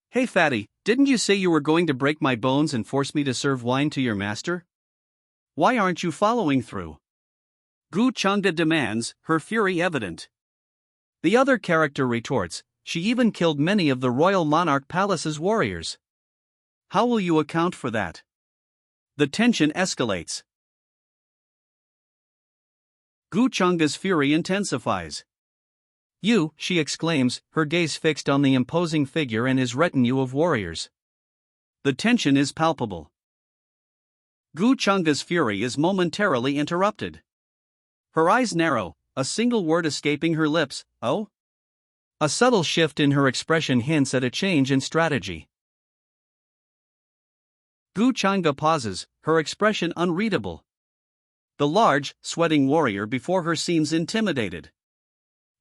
"Hey fatty, didn't you say you were going to break my bones and force me to serve wine to your master? Why aren't you following through?" Gu Changa demands, her fury evident. The other character retorts, "She even killed many of the royal monarch palace's warriors. How will you account for that?" The tension escalates. Gu Changa's fury intensifies. "You," she exclaims, her gaze fixed on the imposing figure and his retinue of warriors. The tension is palpable. Gu Changa's fury is momentarily interrupted. Her eyes narrow, a single word escaping her lips, "Oh?" A subtle shift in her expression hints at a change in strategy. Gu Changa pauses, her expression unreadable. The large, sweating warrior before her seems intimidated.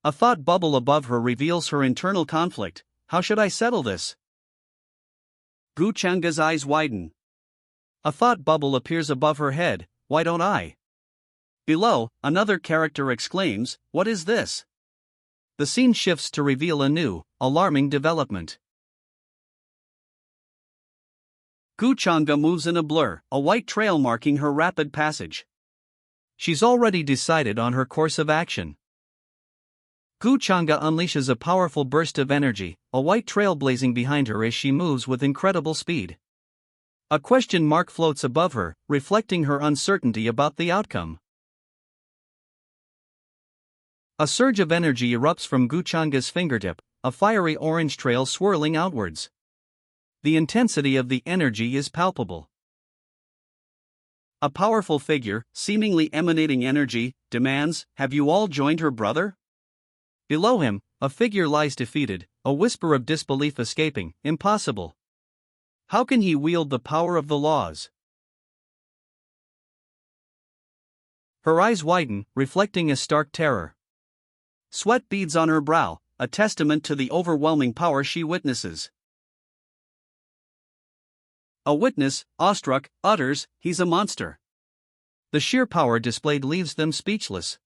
A thought bubble above her reveals her internal conflict. How should I settle this? Gu Changa's eyes widen. A thought bubble appears above her head. Why don't I? Below, another character exclaims, "What is this?" The scene shifts to reveal a new, alarming development. Gu Changa moves in a blur, a white trail marking her rapid passage. She's already decided on her course of action. Gu Changa unleashes a powerful burst of energy, a white trail blazing behind her as she moves with incredible speed. A question mark floats above her, reflecting her uncertainty about the outcome. A surge of energy erupts from Gu Changa's fingertip, a fiery orange trail swirling outwards. The intensity of the energy is palpable. A powerful figure, seemingly emanating energy, demands, "Have you all joined her brother?" Below him, a figure lies defeated, a whisper of disbelief escaping, "Impossible. How can he wield the power of the laws?" Her eyes widen, reflecting a stark terror. Sweat beads on her brow, a testament to the overwhelming power she witnesses. A witness, awestruck, utters, "He's a monster." The sheer power displayed leaves them speechless.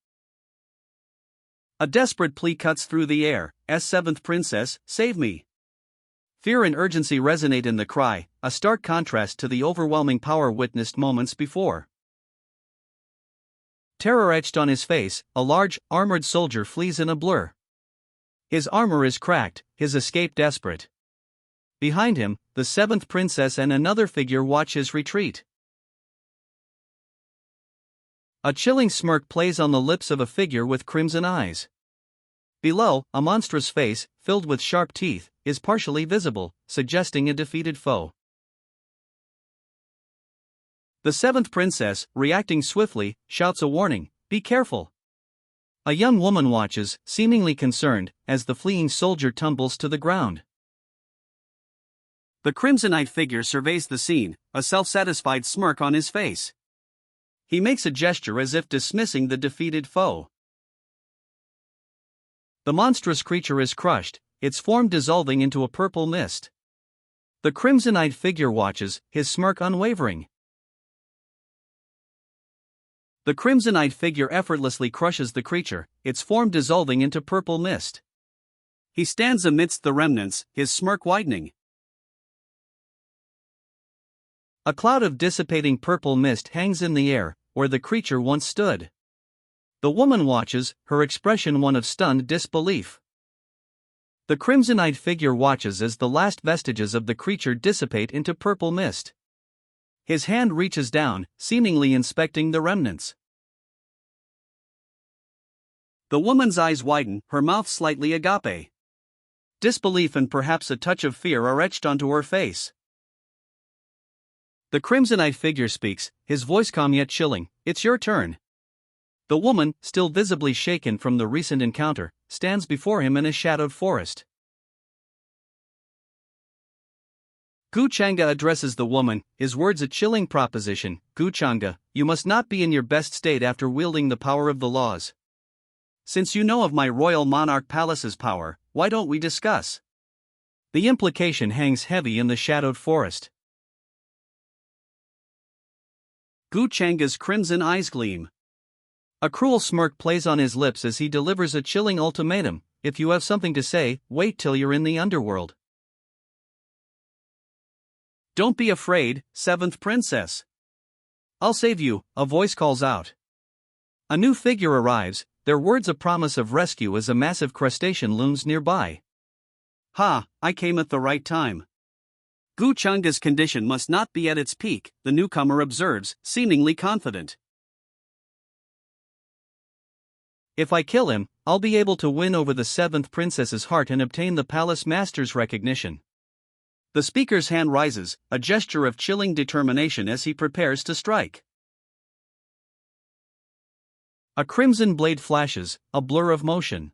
A desperate plea cuts through the air, "Seventh Princess, save me." Fear and urgency resonate in the cry, a stark contrast to the overwhelming power witnessed moments before. Terror etched on his face, a large, armored soldier flees in a blur. His armor is cracked, his escape desperate. Behind him, the seventh princess and another figure watch his retreat. A chilling smirk plays on the lips of a figure with crimson eyes. Below, a monstrous face, filled with sharp teeth, is partially visible, suggesting a defeated foe. The seventh princess, reacting swiftly, shouts a warning, "Be careful." A young woman watches, seemingly concerned, as the fleeing soldier tumbles to the ground. The crimsonite figure surveys the scene, a self-satisfied smirk on his face. He makes a gesture as if dismissing the defeated foe. The monstrous creature is crushed, its form dissolving into a purple mist. The crimsonite figure watches, his smirk unwavering. The crimsonite figure effortlessly crushes the creature, its form dissolving into purple mist. He stands amidst the remnants, his smirk widening. A cloud of dissipating purple mist hangs in the air, where the creature once stood. The woman watches, her expression one of stunned disbelief. The crimson-eyed figure watches as the last vestiges of the creature dissipate into purple mist. His hand reaches down, seemingly inspecting the remnants. The woman's eyes widen, her mouth slightly agape. Disbelief and perhaps a touch of fear are etched onto her face. The crimson-eyed figure speaks, his voice calm yet chilling. "It's your turn." The woman, still visibly shaken from the recent encounter, stands before him in a shadowed forest. Gu Changa addresses the woman, his words a chilling proposition. "Gu Changa, you must not be in your best state after wielding the power of the laws. Since you know of my royal monarch palace's power, why don't we discuss?" The implication hangs heavy in the shadowed forest. Gu Changa's crimson eyes gleam. A cruel smirk plays on his lips as he delivers a chilling ultimatum: "If you have something to say, wait till you're in the underworld." "Don't be afraid, seventh princess. "I'll save you," a voice calls out. A new figure arrives, their words a promise of rescue as a massive crustacean looms nearby. "Ha, I came at the right time." Gu Changa's condition must not be at its peak, the newcomer observes, seemingly confident. "If I kill him, I'll be able to win over the seventh princess's heart and obtain the palace master's recognition." The speaker's hand rises, a gesture of chilling determination as he prepares to strike. A crimson blade flashes, a blur of motion.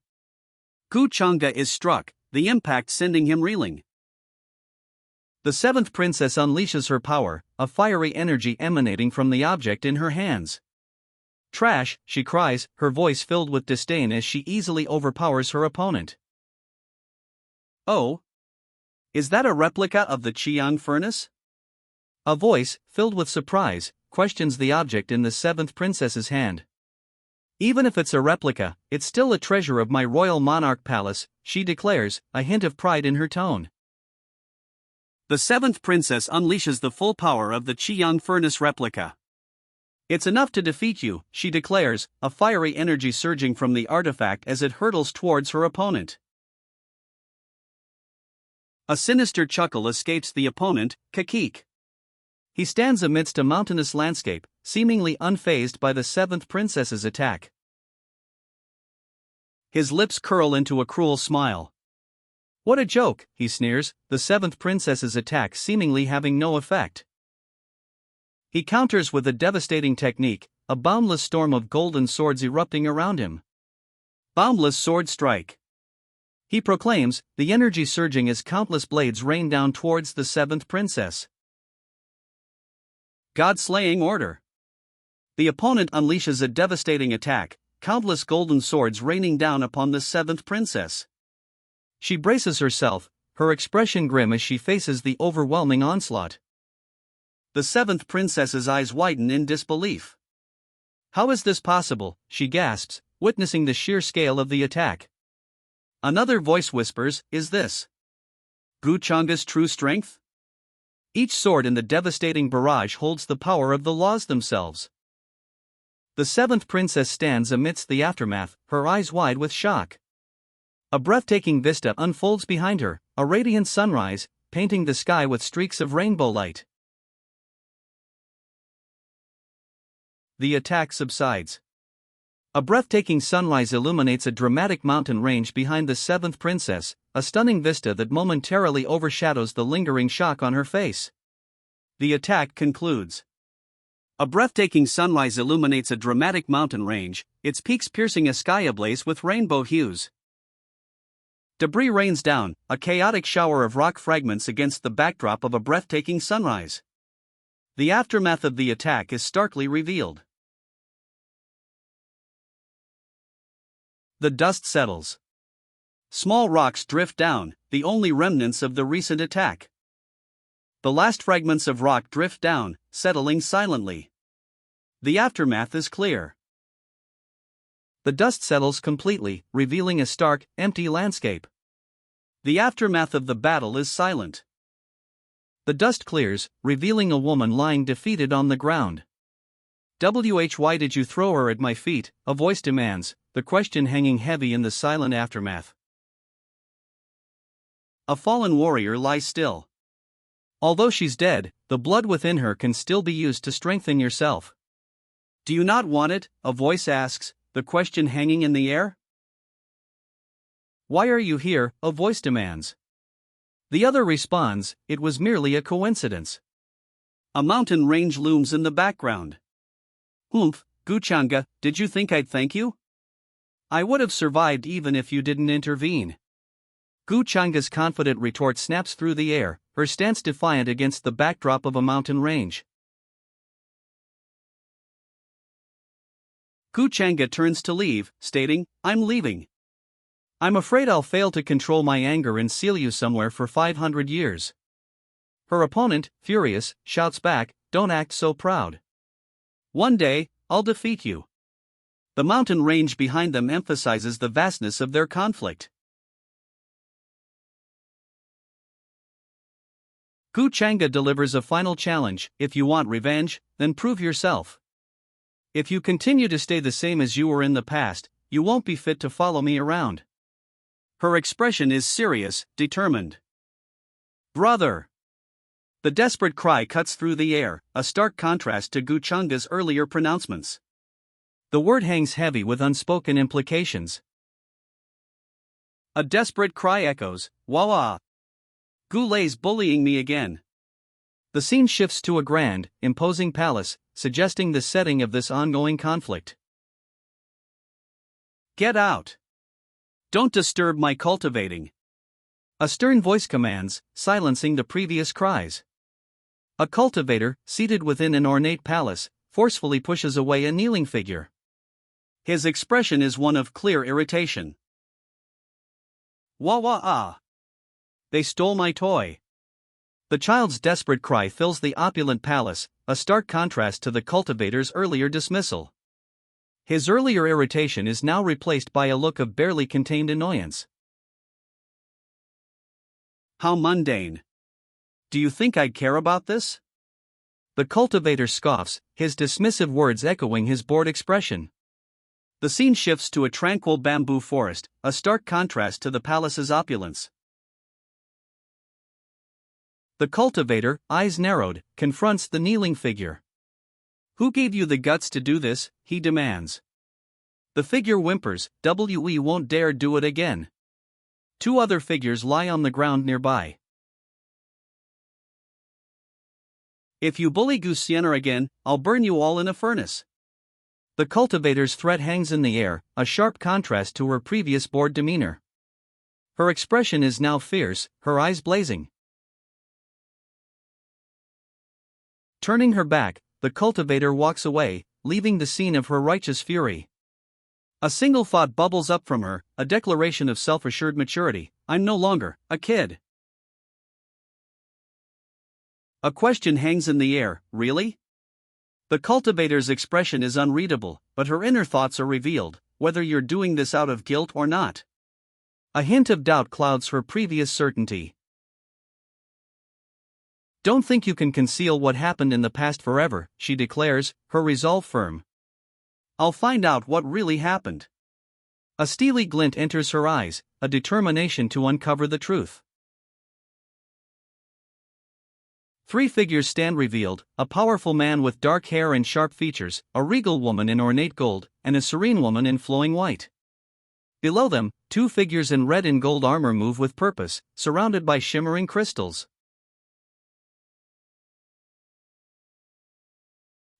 Gu Changa is struck, the impact sending him reeling. The seventh princess unleashes her power, a fiery energy emanating from the object in her hands. "Trash," she cries, her voice filled with disdain as she easily overpowers her opponent. "Oh? Is that a replica of the Qiang furnace?" A voice, filled with surprise, questions the object in the seventh princess's hand. "Even if it's a replica, it's still a treasure of my royal monarch palace," she declares, a hint of pride in her tone. The seventh princess unleashes the full power of the Qiang furnace replica. "It's enough to defeat you," she declares, a fiery energy surging from the artifact as it hurtles towards her opponent. A sinister chuckle escapes the opponent, Kakik. He stands amidst a mountainous landscape, seemingly unfazed by the seventh princess's attack. His lips curl into a cruel smile. "What a joke," he sneers, the seventh princess's attack seemingly having no effect. He counters with a devastating technique, a boundless storm of golden swords erupting around him. Boundless sword strike. He proclaims, the energy surging as countless blades rain down towards the seventh princess. God-slaying order. The opponent unleashes a devastating attack, countless golden swords raining down upon the seventh princess. She braces herself, her expression grim as she faces the overwhelming onslaught. The seventh princess's eyes widen in disbelief. "How is this possible?" she gasps, witnessing the sheer scale of the attack. Another voice whispers, "Is this Gu Changa's true strength?" Each sword in the devastating barrage holds the power of the laws themselves. The seventh princess stands amidst the aftermath, her eyes wide with shock. A breathtaking vista unfolds behind her, a radiant sunrise, painting the sky with streaks of rainbow light. The attack subsides. A breathtaking sunrise illuminates a dramatic mountain range behind the seventh princess, a stunning vista that momentarily overshadows the lingering shock on her face. The attack concludes. A breathtaking sunrise illuminates a dramatic mountain range, its peaks piercing a sky ablaze with rainbow hues. Debris rains down, a chaotic shower of rock fragments against the backdrop of a breathtaking sunrise. The aftermath of the attack is starkly revealed. The dust settles. Small rocks drift down, the only remnants of the recent attack. The last fragments of rock drift down, settling silently. The aftermath is clear. The dust settles completely, revealing a stark, empty landscape. The aftermath of the battle is silent. The dust clears, revealing a woman lying defeated on the ground. Why did you throw her at my feet? A voice demands, the question hanging heavy in the silent aftermath. A fallen warrior lies still. Although she's dead, the blood within her can still be used to strengthen yourself. Do you not want it? A voice asks, the question hanging in the air. Why are you here? A voice demands. The other responds, it was merely a coincidence. A mountain range looms in the background. Humph, Guchanga, did you think I'd thank you? I would have survived even if you didn't intervene. Guchanga's confident retort snaps through the air, her stance defiant against the backdrop of a mountain range. Guchanga turns to leave, stating, I'm leaving. I'm afraid I'll fail to control my anger and seal you somewhere for 500 years. Her opponent, furious, shouts back, don't act so proud. One day, I'll defeat you. The mountain range behind them emphasizes the vastness of their conflict. Guchanga delivers a final challenge, if you want revenge, then prove yourself. If you continue to stay the same as you were in the past, you won't be fit to follow me around. Her expression is serious, determined. Brother! The desperate cry cuts through the air, a stark contrast to Guchanga's earlier pronouncements. The word hangs heavy with unspoken implications. A desperate cry echoes, wah-wah! Goulet's bullying me again. The scene shifts to a grand, imposing palace, suggesting the setting of this ongoing conflict. Get out! Don't disturb my cultivating. A stern voice commands, silencing the previous cries. A cultivator, seated within an ornate palace, forcefully pushes away a kneeling figure. His expression is one of clear irritation. Wah-wah-ah! They stole my toy. The child's desperate cry fills the opulent palace, a stark contrast to the cultivator's earlier dismissal. His earlier irritation is now replaced by a look of barely contained annoyance. How mundane. Do you think I'd care about this? The cultivator scoffs, his dismissive words echoing his bored expression. The scene shifts to a tranquil bamboo forest, a stark contrast to the palace's opulence. The cultivator, eyes narrowed, confronts the kneeling figure. Who gave you the guts to do this? He demands. The figure whimpers, "We won't dare do it again." Two other figures lie on the ground nearby. If you bully Gusienner again, I'll burn you all in a furnace. The cultivator's threat hangs in the air, a sharp contrast to her previous bored demeanor. Her expression is now fierce, her eyes blazing. Turning her back, the cultivator walks away, leaving the scene of her righteous fury. A single thought bubbles up from her, a declaration of self-assured maturity. I'm no longer a kid. A question hangs in the air, really? The cultivator's expression is unreadable, but her inner thoughts are revealed, whether you're doing this out of guilt or not. A hint of doubt clouds her previous certainty. Don't think you can conceal what happened in the past forever, she declares, her resolve firm. I'll find out what really happened. A steely glint enters her eyes, a determination to uncover the truth. Three figures stand revealed, a powerful man with dark hair and sharp features, a regal woman in ornate gold, and a serene woman in flowing white. Below them, two figures in red and gold armor move with purpose, surrounded by shimmering crystals.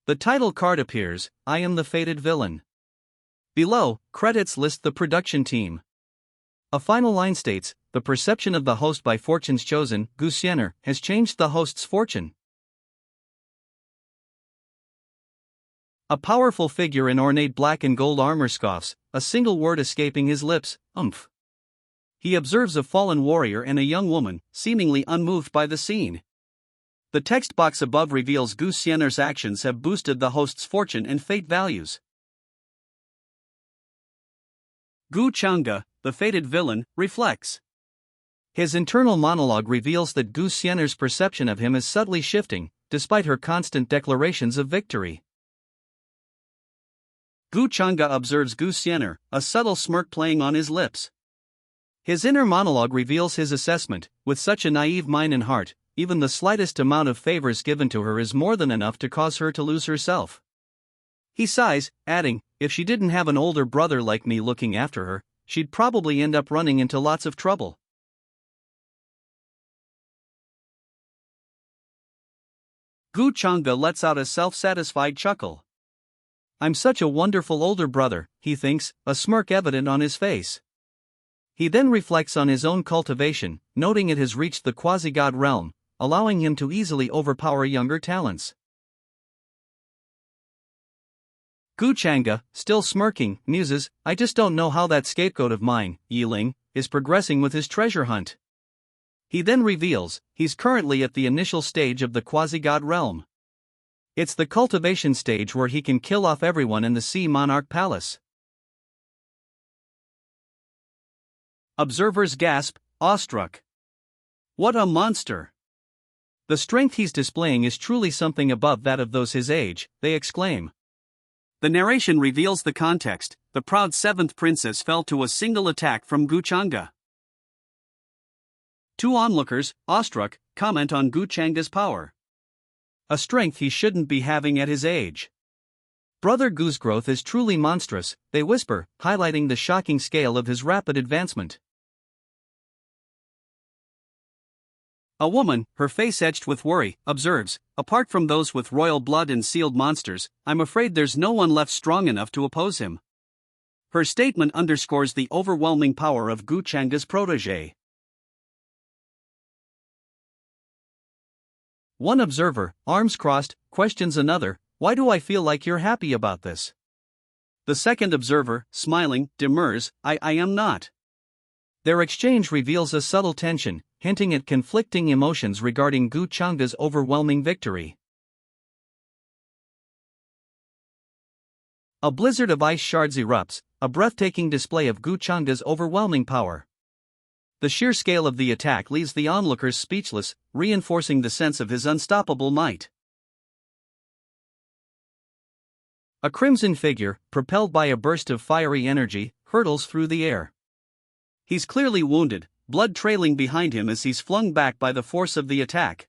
The title card appears, I am the fated villain. Below, credits list the production team. A final line states, the perception of the host by fortune's chosen, Gusienner, has changed the host's fortune. A powerful figure in ornate black and gold armor scoffs, a single word escaping his lips, umph. He observes a fallen warrior and a young woman, seemingly unmoved by the scene. The text box above reveals Gusienner's actions have boosted the host's fortune and fate values. Guchanga, the fated villain, reflects. His internal monologue reveals that Gusienner's perception of him is subtly shifting, despite her constant declarations of victory. Gu Changa observes Gu Xianer, a subtle smirk playing on his lips. His inner monologue reveals his assessment: with such a naive mind and heart, even the slightest amount of favors given to her is more than enough to cause her to lose herself. He sighs, adding, if she didn't have an older brother like me looking after her, she'd probably end up running into lots of trouble. Gu Changa lets out a self-satisfied chuckle. I'm such a wonderful older brother, he thinks, a smirk evident on his face. He then reflects on his own cultivation, noting it has reached the quasi-god realm, allowing him to easily overpower younger talents. Gu Changa, still smirking, muses, I just don't know how that scapegoat of mine, Yiling, is progressing with his treasure hunt. He then reveals, he's currently at the initial stage of the quasi-god realm. It's the cultivation stage where he can kill off everyone in the Sea Monarch Palace. Observers gasp, awestruck. What a monster! The strength he's displaying is truly something above that of those his age, they exclaim. The narration reveals the context: the proud 7th princess fell to a single attack from Gu Changa. Two onlookers, awestruck, comment on Gu Changa's power. A strength he shouldn't be having at his age. Brother Gu's growth is truly monstrous, they whisper, highlighting the shocking scale of his rapid advancement. A woman, her face etched with worry, observes, apart from those with royal blood and sealed monsters, I'm afraid there's no one left strong enough to oppose him. Her statement underscores the overwhelming power of Gu Changa's protégé. One observer, arms crossed, questions another, why do I feel like you're happy about this? The second observer, smiling, demurs, I am not. Their exchange reveals a subtle tension, hinting at conflicting emotions regarding Gu Changa's overwhelming victory. A blizzard of ice shards erupts, a breathtaking display of Gu Changa's overwhelming power. The sheer scale of the attack leaves the onlookers speechless, reinforcing the sense of his unstoppable might. A crimson figure, propelled by a burst of fiery energy, hurtles through the air. He's clearly wounded, blood trailing behind him as he's flung back by the force of the attack.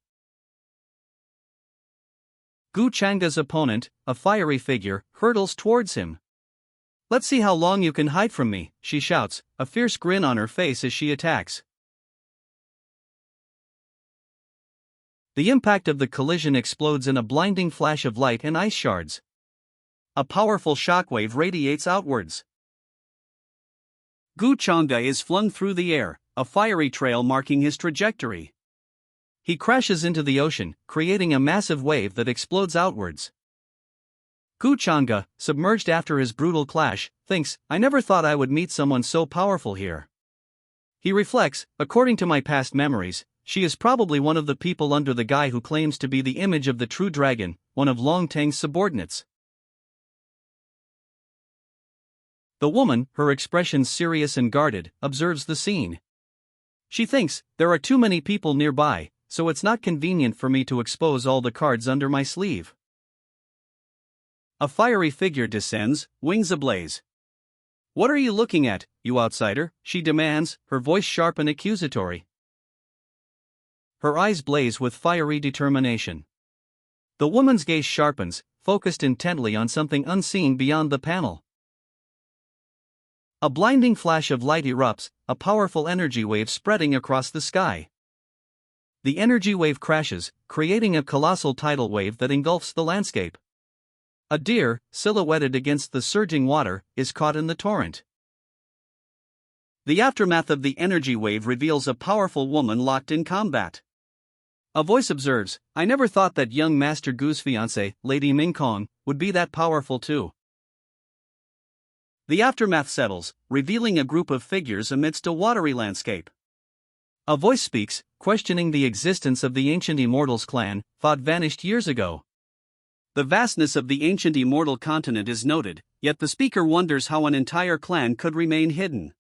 Gu Changa's opponent, a fiery figure, hurtles towards him. Let's see how long you can hide from me, she shouts, a fierce grin on her face as she attacks. The impact of the collision explodes in a blinding flash of light and ice shards. A powerful shockwave radiates outwards. Gu Changa is flung through the air, a fiery trail marking his trajectory. He crashes into the ocean, creating a massive wave that explodes outwards. Gu Changa, submerged after his brutal clash, thinks, I never thought I would meet someone so powerful here. He reflects, according to my past memories, she is probably one of the people under the guy who claims to be the image of the true dragon, one of Long Tang's subordinates. The woman, her expression serious and guarded, observes the scene. She thinks, there are too many people nearby, so it's not convenient for me to expose all the cards under my sleeve. A fiery figure descends, wings ablaze. What are you looking at, you outsider? She demands, her voice sharp and accusatory. Her eyes blaze with fiery determination. The woman's gaze sharpens, focused intently on something unseen beyond the panel. A blinding flash of light erupts, a powerful energy wave spreading across the sky. The energy wave crashes, creating a colossal tidal wave that engulfs the landscape. A deer, silhouetted against the surging water, is caught in the torrent. The aftermath of the energy wave reveals a powerful woman locked in combat. A voice observes, I never thought that young Master Gu's fiancée, Lady Mingkong, would be that powerful too. The aftermath settles, revealing a group of figures amidst a watery landscape. A voice speaks, questioning the existence of the ancient Immortals clan, thought vanished years ago. The vastness of the ancient immortal continent is noted, yet the speaker wonders how an entire clan could remain hidden.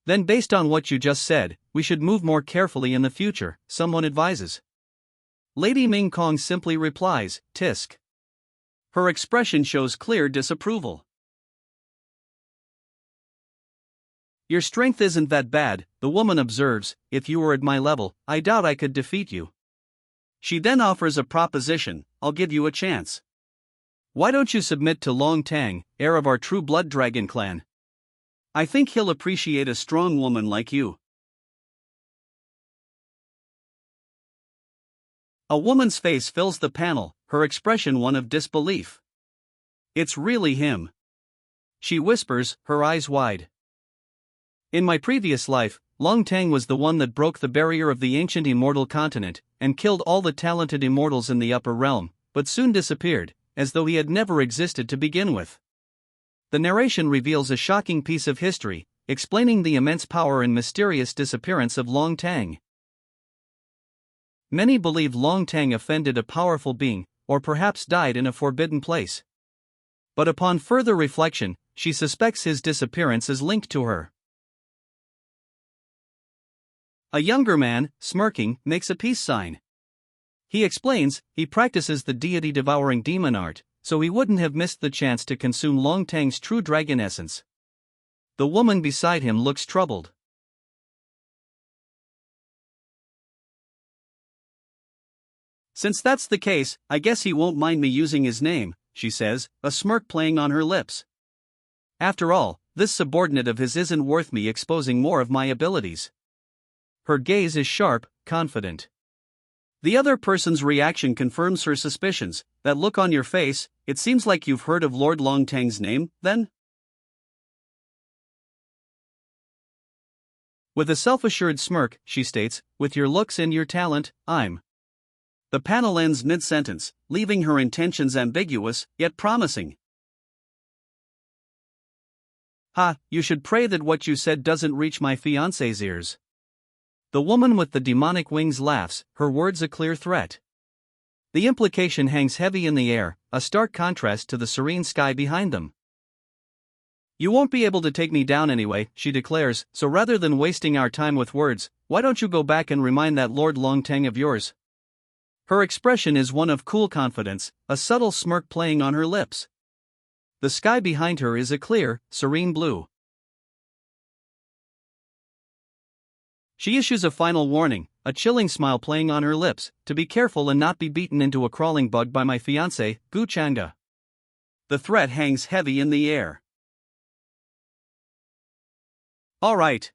Then based on what you just said, we should move more carefully in the future, someone advises. Lady Ming Kong simply replies, Tisk. Her expression shows clear disapproval. Your strength isn't that bad, the woman observes. If you were at my level, I doubt I could defeat you. She then offers a proposition: I'll give you a chance. Why don't you submit to Long Tang, heir of our True Blood Dragon clan? I think he'll appreciate a strong woman like you. A woman's face fills the panel, her expression one of disbelief. It's really him. She whispers, her eyes wide. In my previous life, Long Tang was the one that broke the barrier of the ancient immortal continent, and killed all the talented immortals in the upper realm, but soon disappeared, as though he had never existed to begin with. The narration reveals a shocking piece of history, explaining the immense power and mysterious disappearance of Long Tang. Many believe Long Tang offended a powerful being, or perhaps died in a forbidden place. But upon further reflection, she suspects his disappearance is linked to her. A younger man, smirking, makes a peace sign. He explains, he practices the deity-devouring demon art, so he wouldn't have missed the chance to consume Long Tang's true dragon essence. The woman beside him looks troubled. Since that's the case, I guess he won't mind me using his name, she says, a smirk playing on her lips. After all, this subordinate of his isn't worth me exposing more of my abilities. Her gaze is sharp, confident. The other person's reaction confirms her suspicions. That look on your face, it seems like you've heard of Lord Long Tang's name, then? With a self-assured smirk, she states, with your looks and your talent, I'm. The panel ends mid-sentence, leaving her intentions ambiguous, yet promising. Ha, you should pray that what you said doesn't reach my fiancé's ears. The woman with the demonic wings laughs, her words a clear threat. The implication hangs heavy in the air, a stark contrast to the serene sky behind them. You won't be able to take me down anyway, she declares, so rather than wasting our time with words, why don't you go back and remind that Lord Long Tang of yours? Her expression is one of cool confidence, a subtle smirk playing on her lips. The sky behind her is a clear, serene blue. She issues a final warning, a chilling smile playing on her lips, to be careful and not be beaten into a crawling bug by my fiancé, Gu Changa. The threat hangs heavy in the air. All right.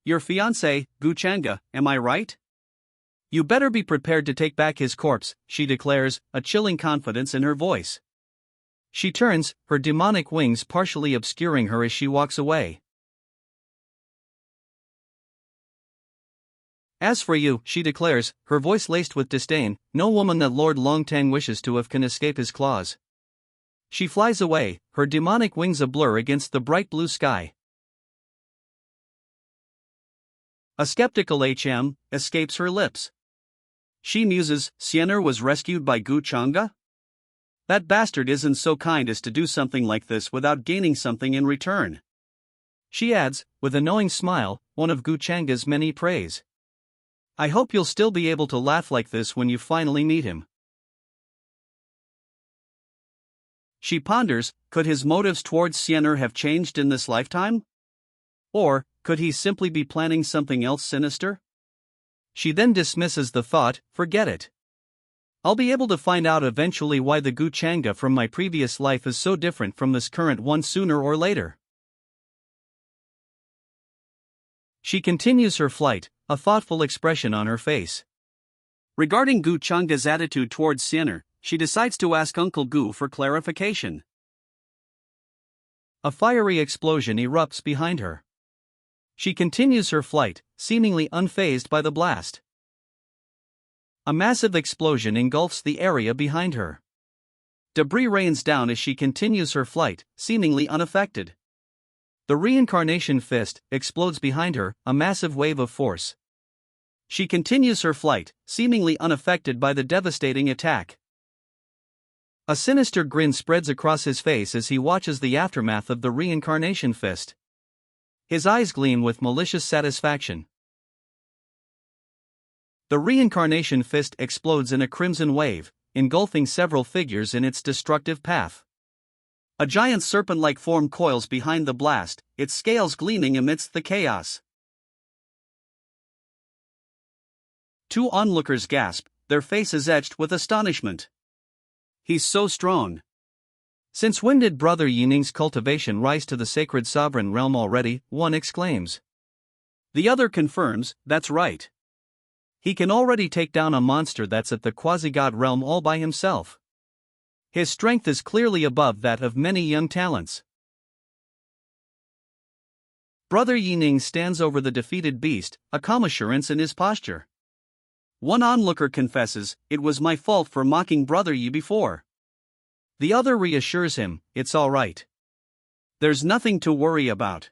Your fiancé, Gu Changa, am I right? You better be prepared to take back his corpse, she declares, a chilling confidence in her voice. She turns, her demonic wings partially obscuring her as she walks away. As for you, she declares, her voice laced with disdain, no woman that Lord Long Tang wishes to have can escape his claws. She flies away, her demonic wings a blur against the bright blue sky. A skeptical HM escapes her lips. She muses, Siener was rescued by Gu Changa? That bastard isn't so kind as to do something like this without gaining something in return. She adds, with a knowing smile, one of Gu Changa's many praise. I hope you'll still be able to laugh like this when you finally meet him. She ponders, could his motives towards Siener have changed in this lifetime? Or, could he simply be planning something else sinister? She then dismisses the thought, forget it. I'll be able to find out eventually why the Gu Changa from my previous life is so different from this current one sooner or later. She continues her flight, a thoughtful expression on her face. Regarding Gu Changa's attitude towards Siener, she decides to ask Uncle Gu for clarification. A fiery explosion erupts behind her. She continues her flight, seemingly unfazed by the blast. A massive explosion engulfs the area behind her. Debris rains down as she continues her flight, seemingly unaffected. The reincarnation fist explodes behind her, a massive wave of force. She continues her flight, seemingly unaffected by the devastating attack. A sinister grin spreads across his face as he watches the aftermath of the reincarnation fist. His eyes gleam with malicious satisfaction. The reincarnation fist explodes in a crimson wave, engulfing several figures in its destructive path. A giant serpent-like form coils behind the blast, its scales gleaming amidst the chaos. Two onlookers gasp, their faces etched with astonishment. He's so strong. Since when did Brother Yining's cultivation rise to the sacred sovereign realm already? One exclaims. The other confirms, that's right. He can already take down a monster that's at the quasi-god realm all by himself. His strength is clearly above that of many young talents. Brother Yining stands over the defeated beast, a calm assurance in his posture. One onlooker confesses, "It was my fault for mocking Brother Yi before." The other reassures him, "It's all right. There's nothing to worry about."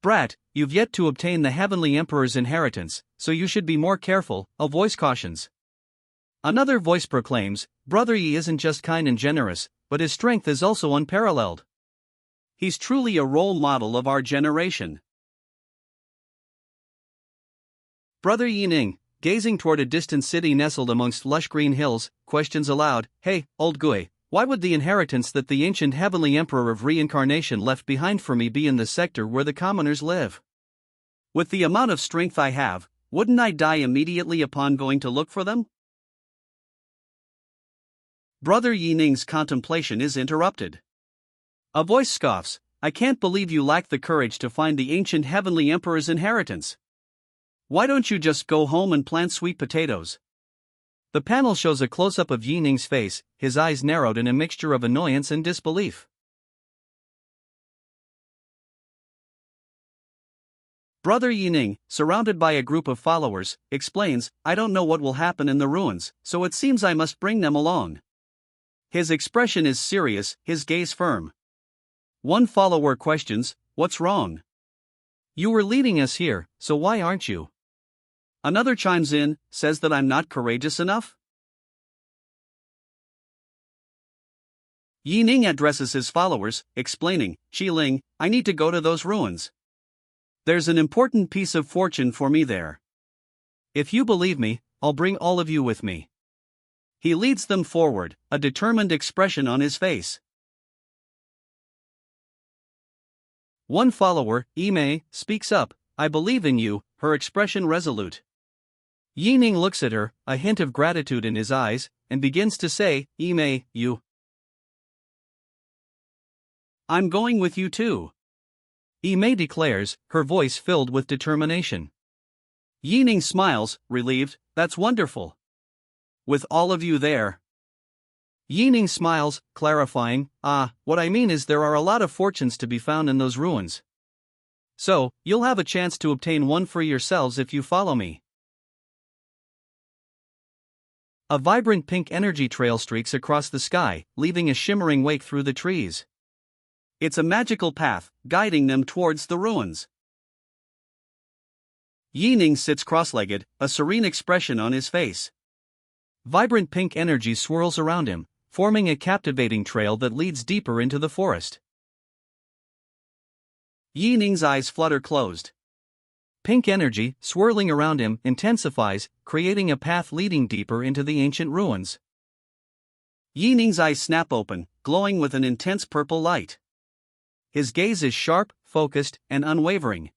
"Brat, you've yet to obtain the Heavenly Emperor's inheritance, so you should be more careful," a voice cautions. Another voice proclaims, "Brother Yi isn't just kind and generous, but his strength is also unparalleled. He's truly a role model of our generation." Brother Yining, gazing toward a distant city nestled amongst lush green hills, questions aloud, "Hey, old Gui, why would the inheritance that the ancient Heavenly Emperor of Reincarnation left behind for me be in the sector where the commoners live? With the amount of strength I have, wouldn't I die immediately upon going to look for them?" Brother Yining's contemplation is interrupted. A voice scoffs, "I can't believe you lack the courage to find the ancient Heavenly Emperor's inheritance. Why don't you just go home and plant sweet potatoes?" The panel shows a close-up of Yining's face, his eyes narrowed in a mixture of annoyance and disbelief. Brother Yining, surrounded by a group of followers, explains, "I don't know what will happen in the ruins, so it seems I must bring them along." His expression is serious, his gaze firm. One follower questions, "What's wrong?" "You were leading us here, so why aren't you?" Another chimes in, says that I'm not courageous enough. Yining addresses his followers, explaining, "Qiling, I need to go to those ruins. There's an important piece of fortune for me there. If you believe me, I'll bring all of you with me." He leads them forward, a determined expression on his face. One follower, Ime, speaks up, "I believe in you," her expression resolute. Yining looks at her, a hint of gratitude in his eyes, and begins to say, "Ime, you." "I'm going with you too," Ime declares, her voice filled with determination. Yining smiles, relieved, "That's wonderful. With all of you there." Yining smiles, clarifying, "What I mean is there are a lot of fortunes to be found in those ruins. So, you'll have a chance to obtain one for yourselves if you follow me." A vibrant pink energy trail streaks across the sky, leaving a shimmering wake through the trees. It's a magical path, guiding them towards the ruins. Yining sits cross-legged, a serene expression on his face. Vibrant pink energy swirls around him, forming a captivating trail that leads deeper into the forest. Yining's eyes flutter closed. Pink energy, swirling around him, intensifies, creating a path leading deeper into the ancient ruins. Yining's eyes snap open, glowing with an intense purple light. His gaze is sharp, focused, and unwavering.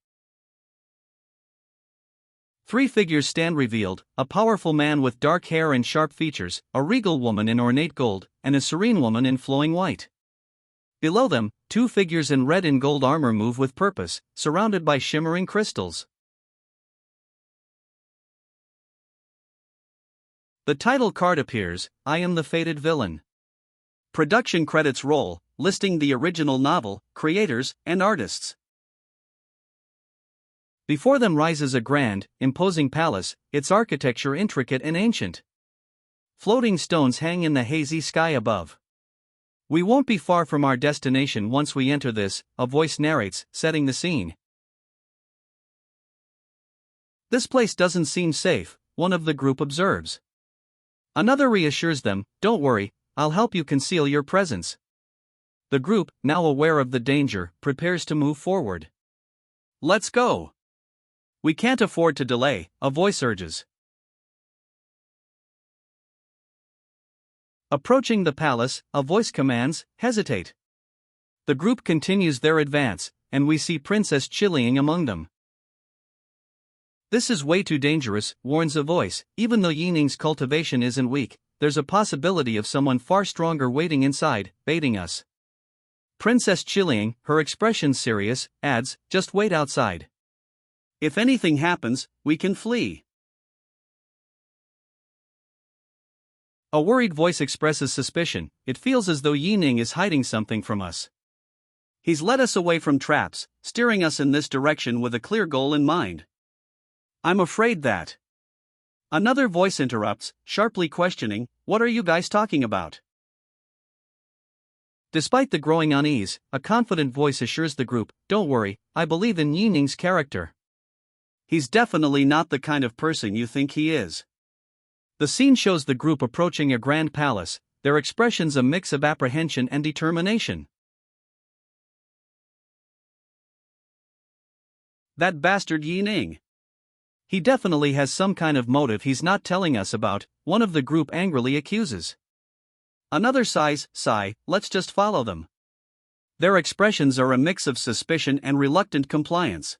Three figures stand revealed, a powerful man with dark hair and sharp features, a regal woman in ornate gold, and a serene woman in flowing white. Below them, two figures in red and gold armor move with purpose, surrounded by shimmering crystals. The title card appears, "I am the fated villain." Production credits roll, listing the original novel, creators, and artists. Before them rises a grand, imposing palace, its architecture intricate and ancient. Floating stones hang in the hazy sky above. "We won't be far from our destination once we enter this," a voice narrates, setting the scene. "This place doesn't seem safe," one of the group observes. Another reassures them, "Don't worry, I'll help you conceal your presence." The group, now aware of the danger, prepares to move forward. "Let's go. We can't afford to delay," a voice urges. Approaching the palace, a voice commands, hesitate. The group continues their advance, and we see Princess chilling among them. This is way too dangerous, warns a voice. Even though Yining's cultivation isn't weak, there's a possibility of someone far stronger waiting inside, baiting us. Princess Chilling, her expression serious, adds, just wait outside. If anything happens, we can flee. A worried voice expresses suspicion. It feels as though Yining is hiding something from us. He's led us away from traps, steering us in this direction with a clear goal in mind. I'm afraid that. Another voice interrupts, sharply questioning, what are you guys talking about? Despite the growing unease, a confident voice assures the group, don't worry, I believe in Yining's character. He's definitely not the kind of person you think he is. The scene shows the group approaching a grand palace, their expressions a mix of apprehension and determination. That bastard Yining. He definitely has some kind of motive he's not telling us about, one of the group angrily accuses. Another sigh, let's just follow them. Their expressions are a mix of suspicion and reluctant compliance.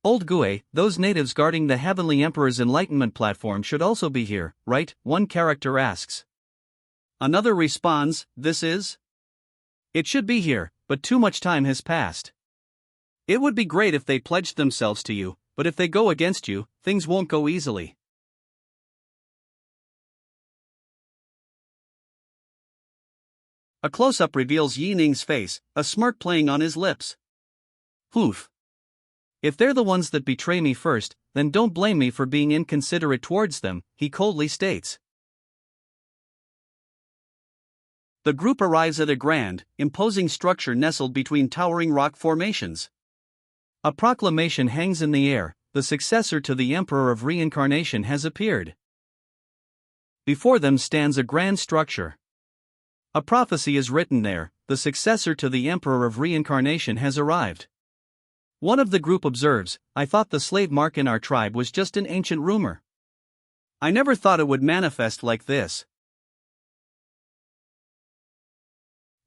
Old Gue, those natives guarding the Heavenly Emperor's Enlightenment platform should also be here, right? One character asks. Another responds, this is? It should be here, but too much time has passed. It would be great if they pledged themselves to you, but if they go against you, things won't go easily. A close-up reveals Yining's face, a smirk playing on his lips. Oof. If they're the ones that betray me first, then don't blame me for being inconsiderate towards them, he coldly states. The group arrives at a grand, imposing structure nestled between towering rock formations. A proclamation hangs in the air, the successor to the Emperor of Reincarnation has appeared. Before them stands a grand structure. A prophecy is written there, the successor to the Emperor of Reincarnation has arrived. One of the group observes, I thought the slave mark in our tribe was just an ancient rumor. I never thought it would manifest like this.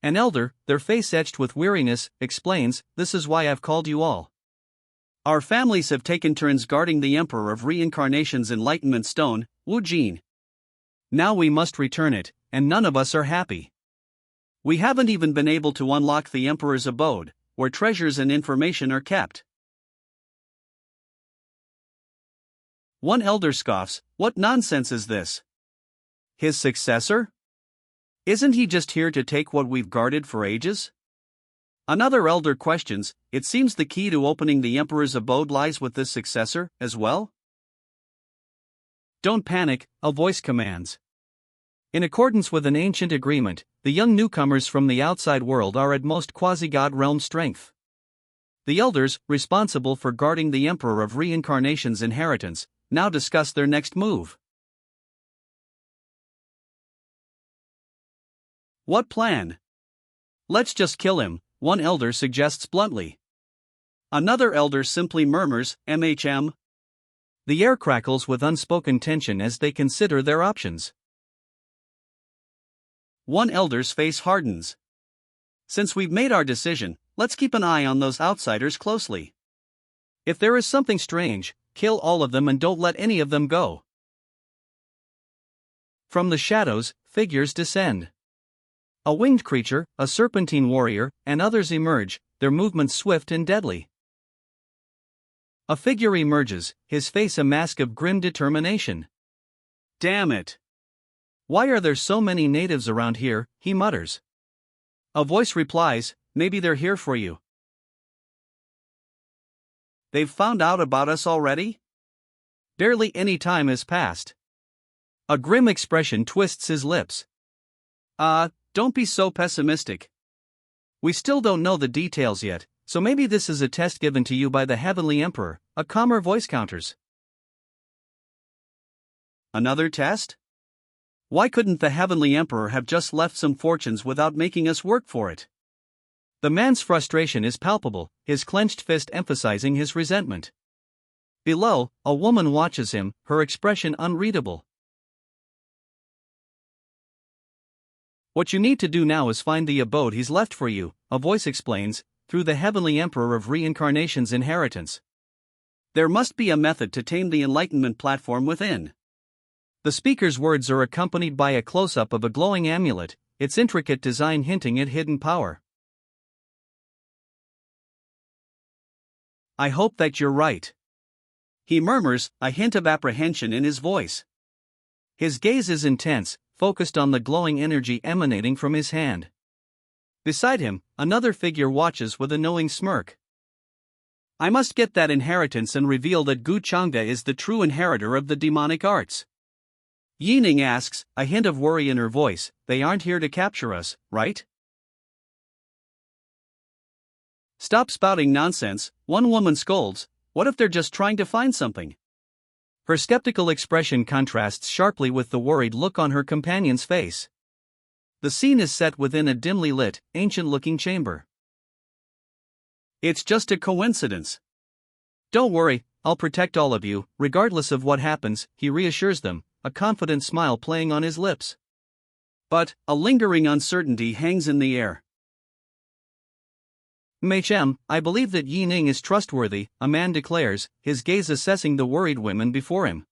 An elder, their face etched with weariness, explains, this is why I've called you all. Our families have taken turns guarding the Emperor of Reincarnation's Enlightenment Stone, Wu Jin. Now we must return it, and none of us are happy. We haven't even been able to unlock the Emperor's abode, where treasures and information are kept. One elder scoffs, what nonsense is this? His successor? Isn't he just here to take what we've guarded for ages? Another elder questions, it seems the key to opening the Emperor's abode lies with this successor, as well? Don't panic, a voice commands. In accordance with an ancient agreement, the young newcomers from the outside world are at most quasi-god realm strength. The elders, responsible for guarding the Emperor of Reincarnation's inheritance, now discuss their next move. What plan? Let's just kill him, one elder suggests bluntly. Another elder simply murmurs, MHM. The air crackles with unspoken tension as they consider their options. One elder's face hardens. Since we've made our decision, let's keep an eye on those outsiders closely. If there is something strange, kill all of them and don't let any of them go. From the shadows, figures descend. A winged creature, a serpentine warrior, and others emerge, their movements swift and deadly. A figure emerges, his face a mask of grim determination. Damn it! Why are there so many natives around here, he mutters. A voice replies, maybe they're here for you. They've found out about us already? Barely any time has passed. A grim expression twists his lips. Don't be so pessimistic. We still don't know the details yet, so maybe this is a test given to you by the Heavenly Emperor, a calmer voice counters. Another test? Why couldn't the Heavenly Emperor have just left some fortunes without making us work for it? The man's frustration is palpable, his clenched fist emphasizing his resentment. Below, a woman watches him, her expression unreadable. What you need to do now is find the abode he's left for you, a voice explains, through the heavenly emperor of reincarnation's inheritance. There must be a method to tame the enlightenment platform within. The speaker's words are accompanied by a close-up of a glowing amulet, its intricate design hinting at hidden power. I hope that you're right, he murmurs, a hint of apprehension in his voice. His gaze is intense, focused on the glowing energy emanating from his hand. Beside him, another figure watches with a knowing smirk. I must get that inheritance and reveal that Gu Changda is the true inheritor of the demonic arts. Yining asks, a hint of worry in her voice. They aren't here to capture us, right? Stop spouting nonsense, one woman scolds. What if they're just trying to find something? Her skeptical expression contrasts sharply with the worried look on her companion's face. The scene is set within a dimly lit, ancient-looking chamber. It's just a coincidence. Don't worry, I'll protect all of you, regardless of what happens, he reassures them, a confident smile playing on his lips. But a lingering uncertainty hangs in the air. Mei Chem, I believe that Yi Ning is trustworthy, a man declares, his gaze assessing the worried women before him.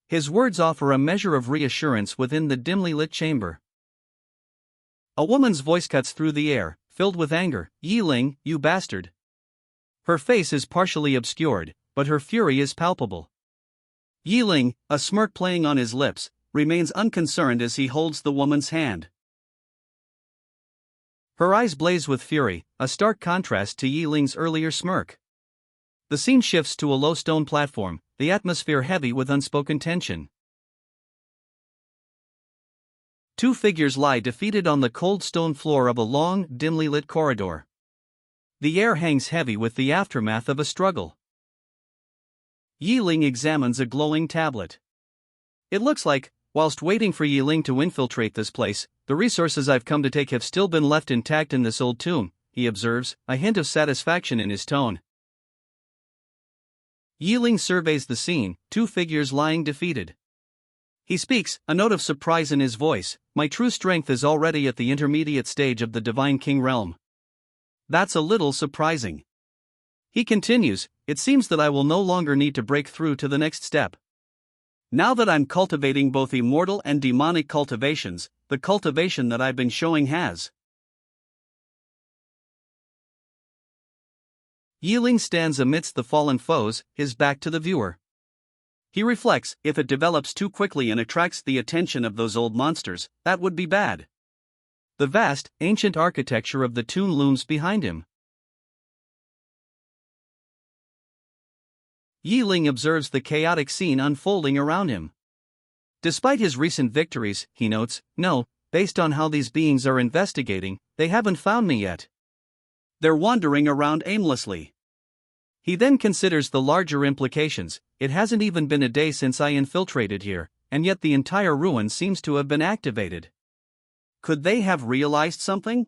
His words offer a measure of reassurance within the dimly lit chamber. A woman's voice cuts through the air, filled with anger. Yi Ling, you bastard. Her face is partially obscured, but her fury is palpable. Yi Ling, a smirk playing on his lips, remains unconcerned as he holds the woman's hand. Her eyes blaze with fury, a stark contrast to Yi Ling's earlier smirk. The scene shifts to a low stone platform, the atmosphere heavy with unspoken tension. Two figures lie defeated on the cold stone floor of a long, dimly lit corridor. The air hangs heavy with the aftermath of a struggle. Yi Ling examines a glowing tablet. It looks like, whilst waiting for Yi Ling to infiltrate this place, the resources I've come to take have still been left intact in this old tomb, he observes, a hint of satisfaction in his tone. Yi Ling surveys the scene, two figures lying defeated. He speaks, a note of surprise in his voice. My true strength is already at the intermediate stage of the Divine King realm. That's a little surprising. He continues, it seems that I will no longer need to break through to the next step. Now that I'm cultivating both immortal and demonic cultivations, the cultivation that I've been showing has. Yi Ling stands amidst the fallen foes, his back to the viewer. He reflects, if it develops too quickly and attracts the attention of those old monsters, that would be bad. The vast, ancient architecture of the tomb looms behind him. Yi Ling observes the chaotic scene unfolding around him. Despite his recent victories, he notes, no, based on how these beings are investigating, they haven't found me yet. They're wandering around aimlessly. He then considers the larger implications. It hasn't even been a day since I infiltrated here, and yet the entire ruin seems to have been activated. Could they have realized something?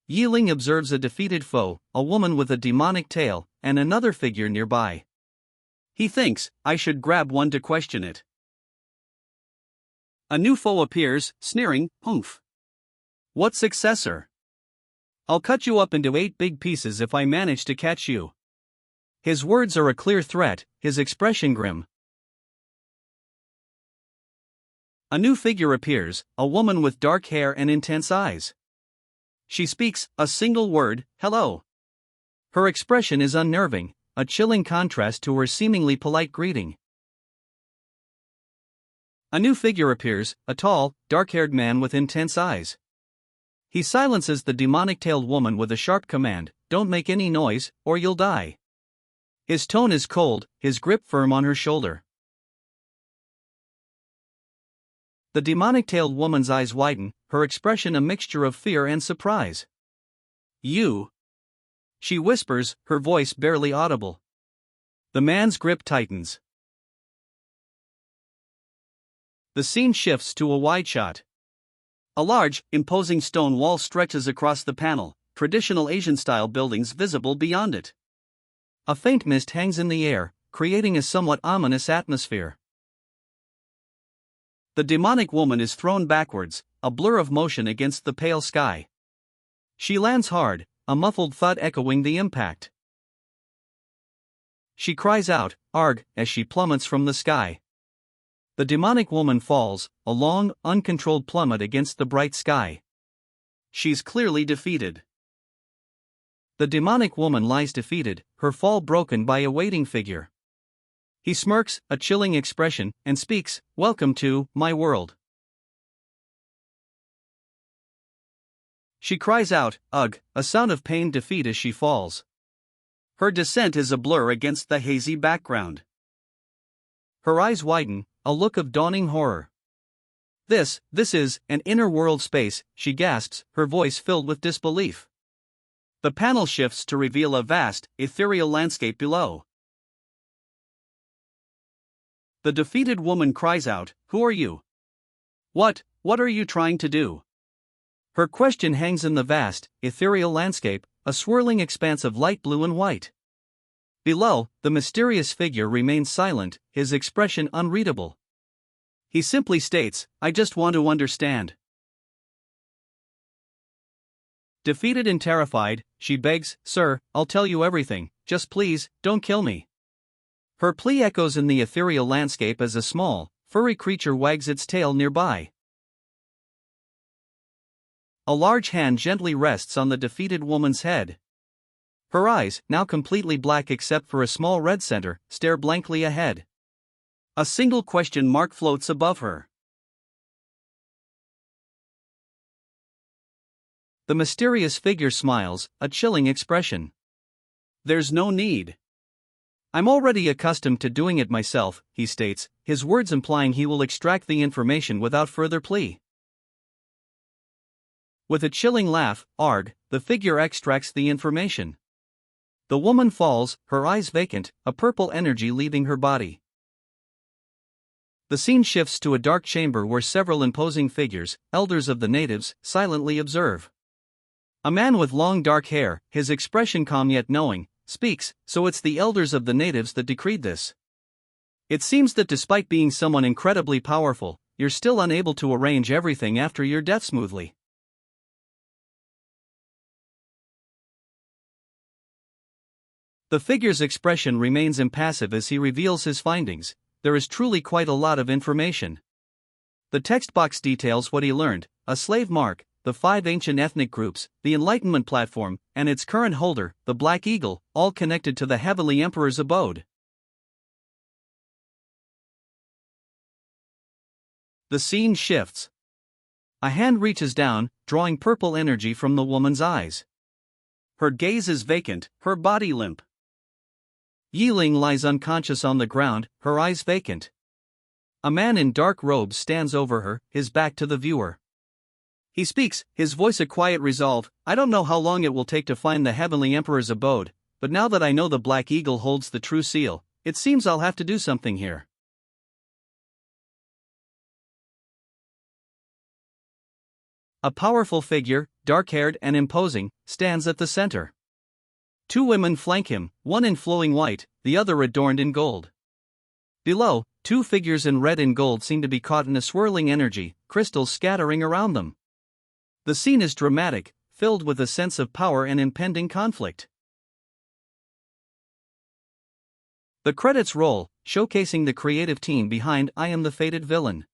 Yi Ling observes a defeated foe, a woman with a demonic tail, and another figure nearby. He thinks, I should grab one to question it. A new foe appears, sneering, humph. What successor? I'll cut you up into 8 big pieces if I manage to catch you. His words are a clear threat, his expression grim. A new figure appears, a woman with dark hair and intense eyes. She speaks a single word, hello. Her expression is unnerving, a chilling contrast to her seemingly polite greeting. A new figure appears, a tall, dark-haired man with intense eyes. He silences the demonic-tailed woman with a sharp command, don't make any noise, or you'll die. His tone is cold, his grip firm on her shoulder. The demonic-tailed woman's eyes widen, her expression a mixture of fear and surprise. You? She whispers, her voice barely audible. The man's grip tightens. The scene shifts to a wide shot. A large, imposing stone wall stretches across the panel, traditional Asian-style buildings visible beyond it. A faint mist hangs in the air, creating a somewhat ominous atmosphere. The demonic woman is thrown backwards, a blur of motion against the pale sky. She lands hard, a muffled thud echoing the impact. She cries out, "Arg," as she plummets from the sky. The demonic woman falls, a long, uncontrolled plummet against the bright sky. She's clearly defeated. The demonic woman lies defeated, her fall broken by a waiting figure. He smirks, a chilling expression, and speaks, "Welcome to my world." She cries out, "Ugh," a sound of pained defeat as she falls. Her descent is a blur against the hazy background. Her eyes widen, a look of dawning horror. This is an inner world space," she gasps, her voice filled with disbelief. The panel shifts to reveal a vast, ethereal landscape below. The defeated woman cries out, "Who are you? What are you trying to do?" Her question hangs in the vast, ethereal landscape, a swirling expanse of light blue and white. Below, the mysterious figure remains silent, his expression unreadable. He simply states, "I just want to understand." Defeated and terrified, she begs, "Sir, I'll tell you everything, just please, don't kill me." Her plea echoes in the ethereal landscape as a small, furry creature wags its tail nearby. A large hand gently rests on the defeated woman's head. Her eyes, now completely black except for a small red center, stare blankly ahead. A single question mark floats above her. The mysterious figure smiles, a chilling expression. "There's no need. I'm already accustomed to doing it myself," he states, his words implying he will extract the information without further plea. With a chilling laugh, "Arg," the figure extracts the information. The woman falls, her eyes vacant, a purple energy leaving her body. The scene shifts to a dark chamber where several imposing figures, elders of the natives, silently observe. A man with long dark hair, his expression calm yet knowing, speaks, "So it's the elders of the natives that decreed this. It seems that despite being someone incredibly powerful, you're still unable to arrange everything after your death smoothly." The figure's expression remains impassive as he reveals his findings. There is truly quite a lot of information. The text box details what he learned: a slave mark, the 5 ancient ethnic groups, the Enlightenment platform, and its current holder, the Black Eagle, all connected to the Heavenly Emperor's abode. The scene shifts. A hand reaches down, drawing purple energy from the woman's eyes. Her gaze is vacant, her body limp. Yiling lies unconscious on the ground, her eyes vacant. A man in dark robes stands over her, his back to the viewer. He speaks, his voice a quiet resolve, "I don't know how long it will take to find the Heavenly Emperor's abode, but now that I know the Black Eagle holds the true seal, it seems I'll have to do something here." A powerful figure, dark-haired and imposing, stands at the center. 2 women flank him, one in flowing white, the other adorned in gold. Below, 2 figures in red and gold seem to be caught in a swirling energy, crystals scattering around them. The scene is dramatic, filled with a sense of power and impending conflict. The credits roll, showcasing the creative team behind I Am the Fated Villain.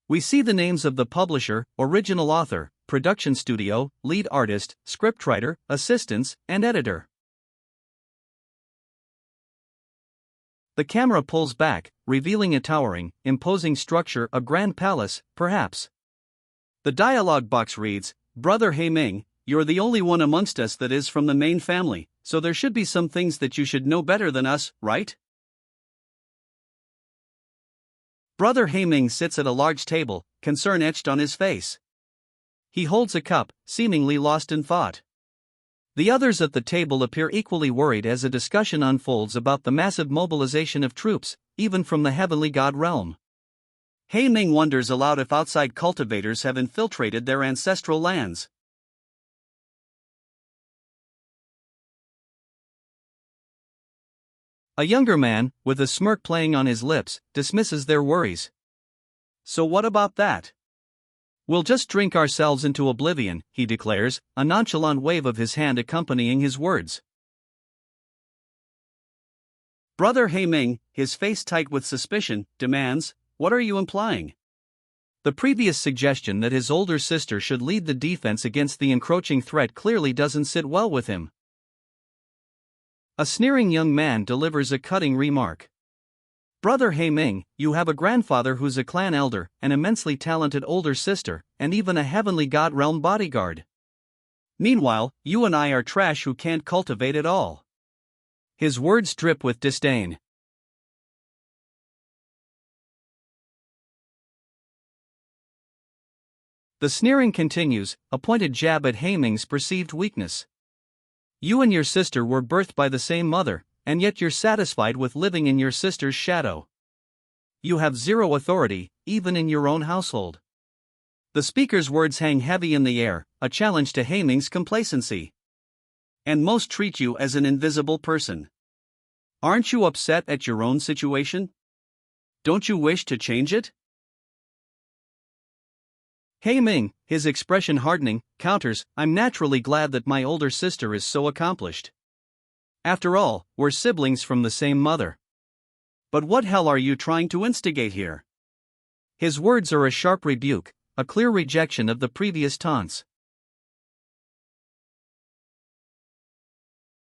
We see the names of the publisher, original author, production studio, lead artist, scriptwriter, assistants, and editor. The camera pulls back, revealing a towering, imposing structure, a grand palace, perhaps. The dialogue box reads, "Brother Ming, you're the only one amongst us that is from the main family, so there should be some things that you should know better than us, right?" Brother Ming sits at a large table, concern etched on his face. He holds a cup, seemingly lost in thought. The others at the table appear equally worried as a discussion unfolds about the massive mobilization of troops, even from the heavenly god realm. Ming wonders aloud if outside cultivators have infiltrated their ancestral lands. A younger man, with a smirk playing on his lips, dismisses their worries. So what about that? We'll just drink ourselves into oblivion, he declares, a nonchalant wave of his hand accompanying his words. Brother Haiming, his face tight with suspicion, demands, "What are you implying?" The previous suggestion that his older sister should lead the defense against the encroaching threat clearly doesn't sit well with him. A sneering young man delivers a cutting remark. Brother Haiming, you have a grandfather who's a clan elder, an immensely talented older sister, and even a heavenly god realm bodyguard. Meanwhile, you and I are trash who can't cultivate at all. His words drip with disdain. The sneering continues, a pointed jab at Haiming's perceived weakness. You and your sister were birthed by the same mother, and yet you're satisfied with living in your sister's shadow. You have zero authority, even in your own household. The speaker's words hang heavy in the air, a challenge to Haiming's complacency. And most treat you as an invisible person. Aren't you upset at your own situation? Don't you wish to change it? Haiming, his expression hardening, counters, I'm naturally glad that my older sister is so accomplished. After all, we're siblings from the same mother. But what hell are you trying to instigate here? His words are a sharp rebuke, a clear rejection of the previous taunts.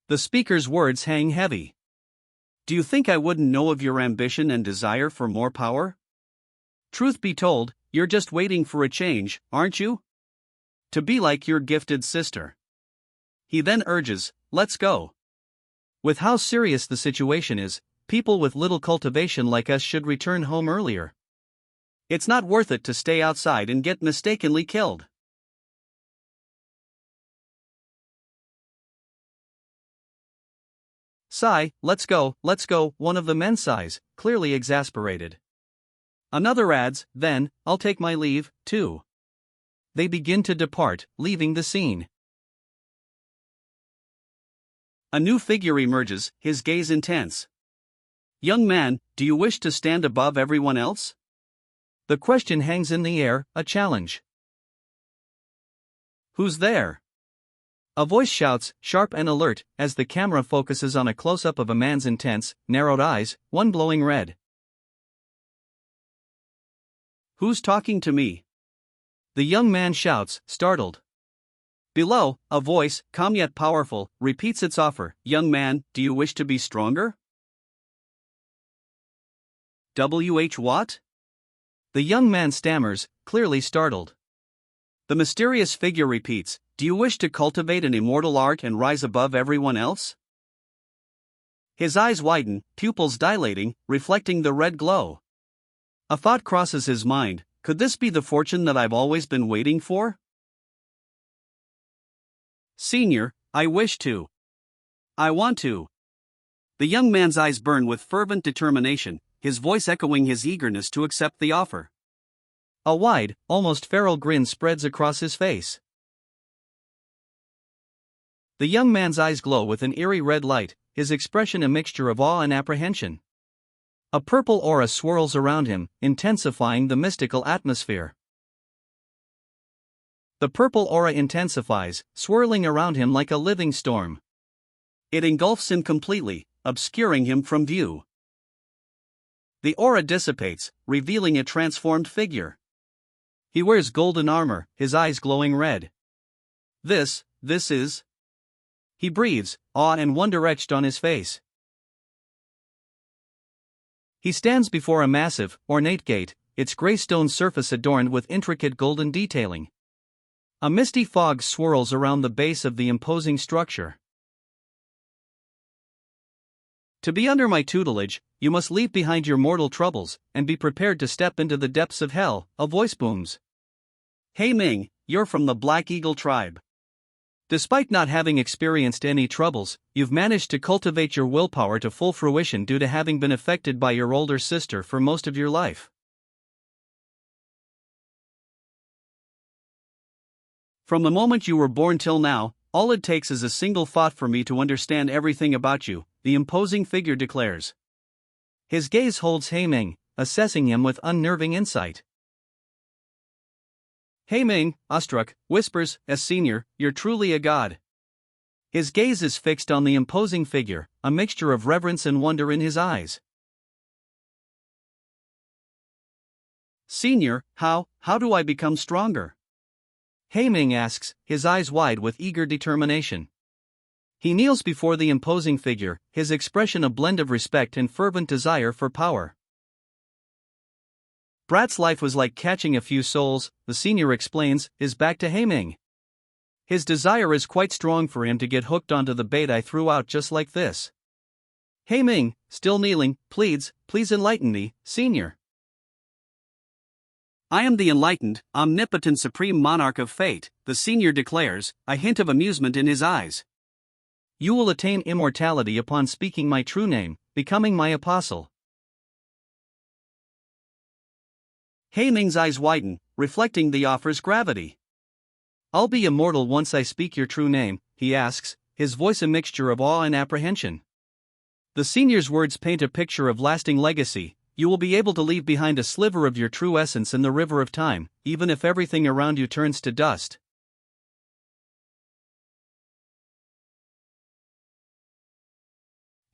The speaker's words hang heavy. Do you think I wouldn't know of your ambition and desire for more power? Truth be told, you're just waiting for a change, aren't you? To be like your gifted sister. He then urges, let's go. With how serious the situation is, people with little cultivation like us should return home earlier. It's not worth it to stay outside and get mistakenly killed. Sigh, let's go, one of the men sighs, clearly exasperated. Another adds, then, I'll take my leave, too. They begin to depart, leaving the scene. A new figure emerges, his gaze intense. Young man, do you wish to stand above everyone else? The question hangs in the air, a challenge. Who's there? A voice shouts, sharp and alert, as the camera focuses on a close-up of a man's intense, narrowed eyes, one glowing red. Who's talking to me? The young man shouts, startled. Below, a voice, calm yet powerful, repeats its offer. Young man, do you wish to be stronger? What? The young man stammers, clearly startled. The mysterious figure repeats, do you wish to cultivate an immortal art and rise above everyone else? His eyes widen, pupils dilating, reflecting the red glow. A thought crosses his mind, could this be the fortune that I've always been waiting for? Senior, I wish to. I want to. The young man's eyes burn with fervent determination, his voice echoing his eagerness to accept the offer. A wide, almost feral grin spreads across his face. The young man's eyes glow with an eerie red light, his expression a mixture of awe and apprehension. A purple aura swirls around him, intensifying the mystical atmosphere. The purple aura intensifies, swirling around him like a living storm. It engulfs him completely, obscuring him from view. The aura dissipates, revealing a transformed figure. He wears golden armor, his eyes glowing red. This is... He breathes, awe and wonder etched on his face. He stands before a massive, ornate gate, its gray stone surface adorned with intricate golden detailing. A misty fog swirls around the base of the imposing structure. To be under my tutelage, you must leave behind your mortal troubles, and be prepared to step into the depths of hell, a voice booms. Haiming, you're from the Black Eagle tribe. Despite not having experienced any troubles, you've managed to cultivate your willpower to full fruition due to having been affected by your older sister for most of your life. From the moment you were born till now, all it takes is a single thought for me to understand everything about you, the imposing figure declares. His gaze holds Haiming, assessing him with unnerving insight. Ming, awestruck, whispers, "As senior, you're truly a god." His gaze is fixed on the imposing figure, a mixture of reverence and wonder in his eyes. Senior, how do I become stronger? Ming asks, his eyes wide with eager determination. He kneels before the imposing figure, his expression a blend of respect and fervent desire for power. Brat's life was like catching a few souls, the senior explains, is back to Ming. His desire is quite strong for him to get hooked onto the bait I threw out just like this. Ming, still kneeling, pleads, "Please enlighten me, senior." I am the enlightened, omnipotent supreme monarch of fate, the senior declares, a hint of amusement in his eyes. You will attain immortality upon speaking my true name, becoming my apostle. Ming's eyes widen, reflecting the offer's gravity. I'll be immortal once I speak your true name, he asks, his voice a mixture of awe and apprehension. The senior's words paint a picture of lasting legacy. You will be able to leave behind a sliver of your true essence in the river of time, even if everything around you turns to dust.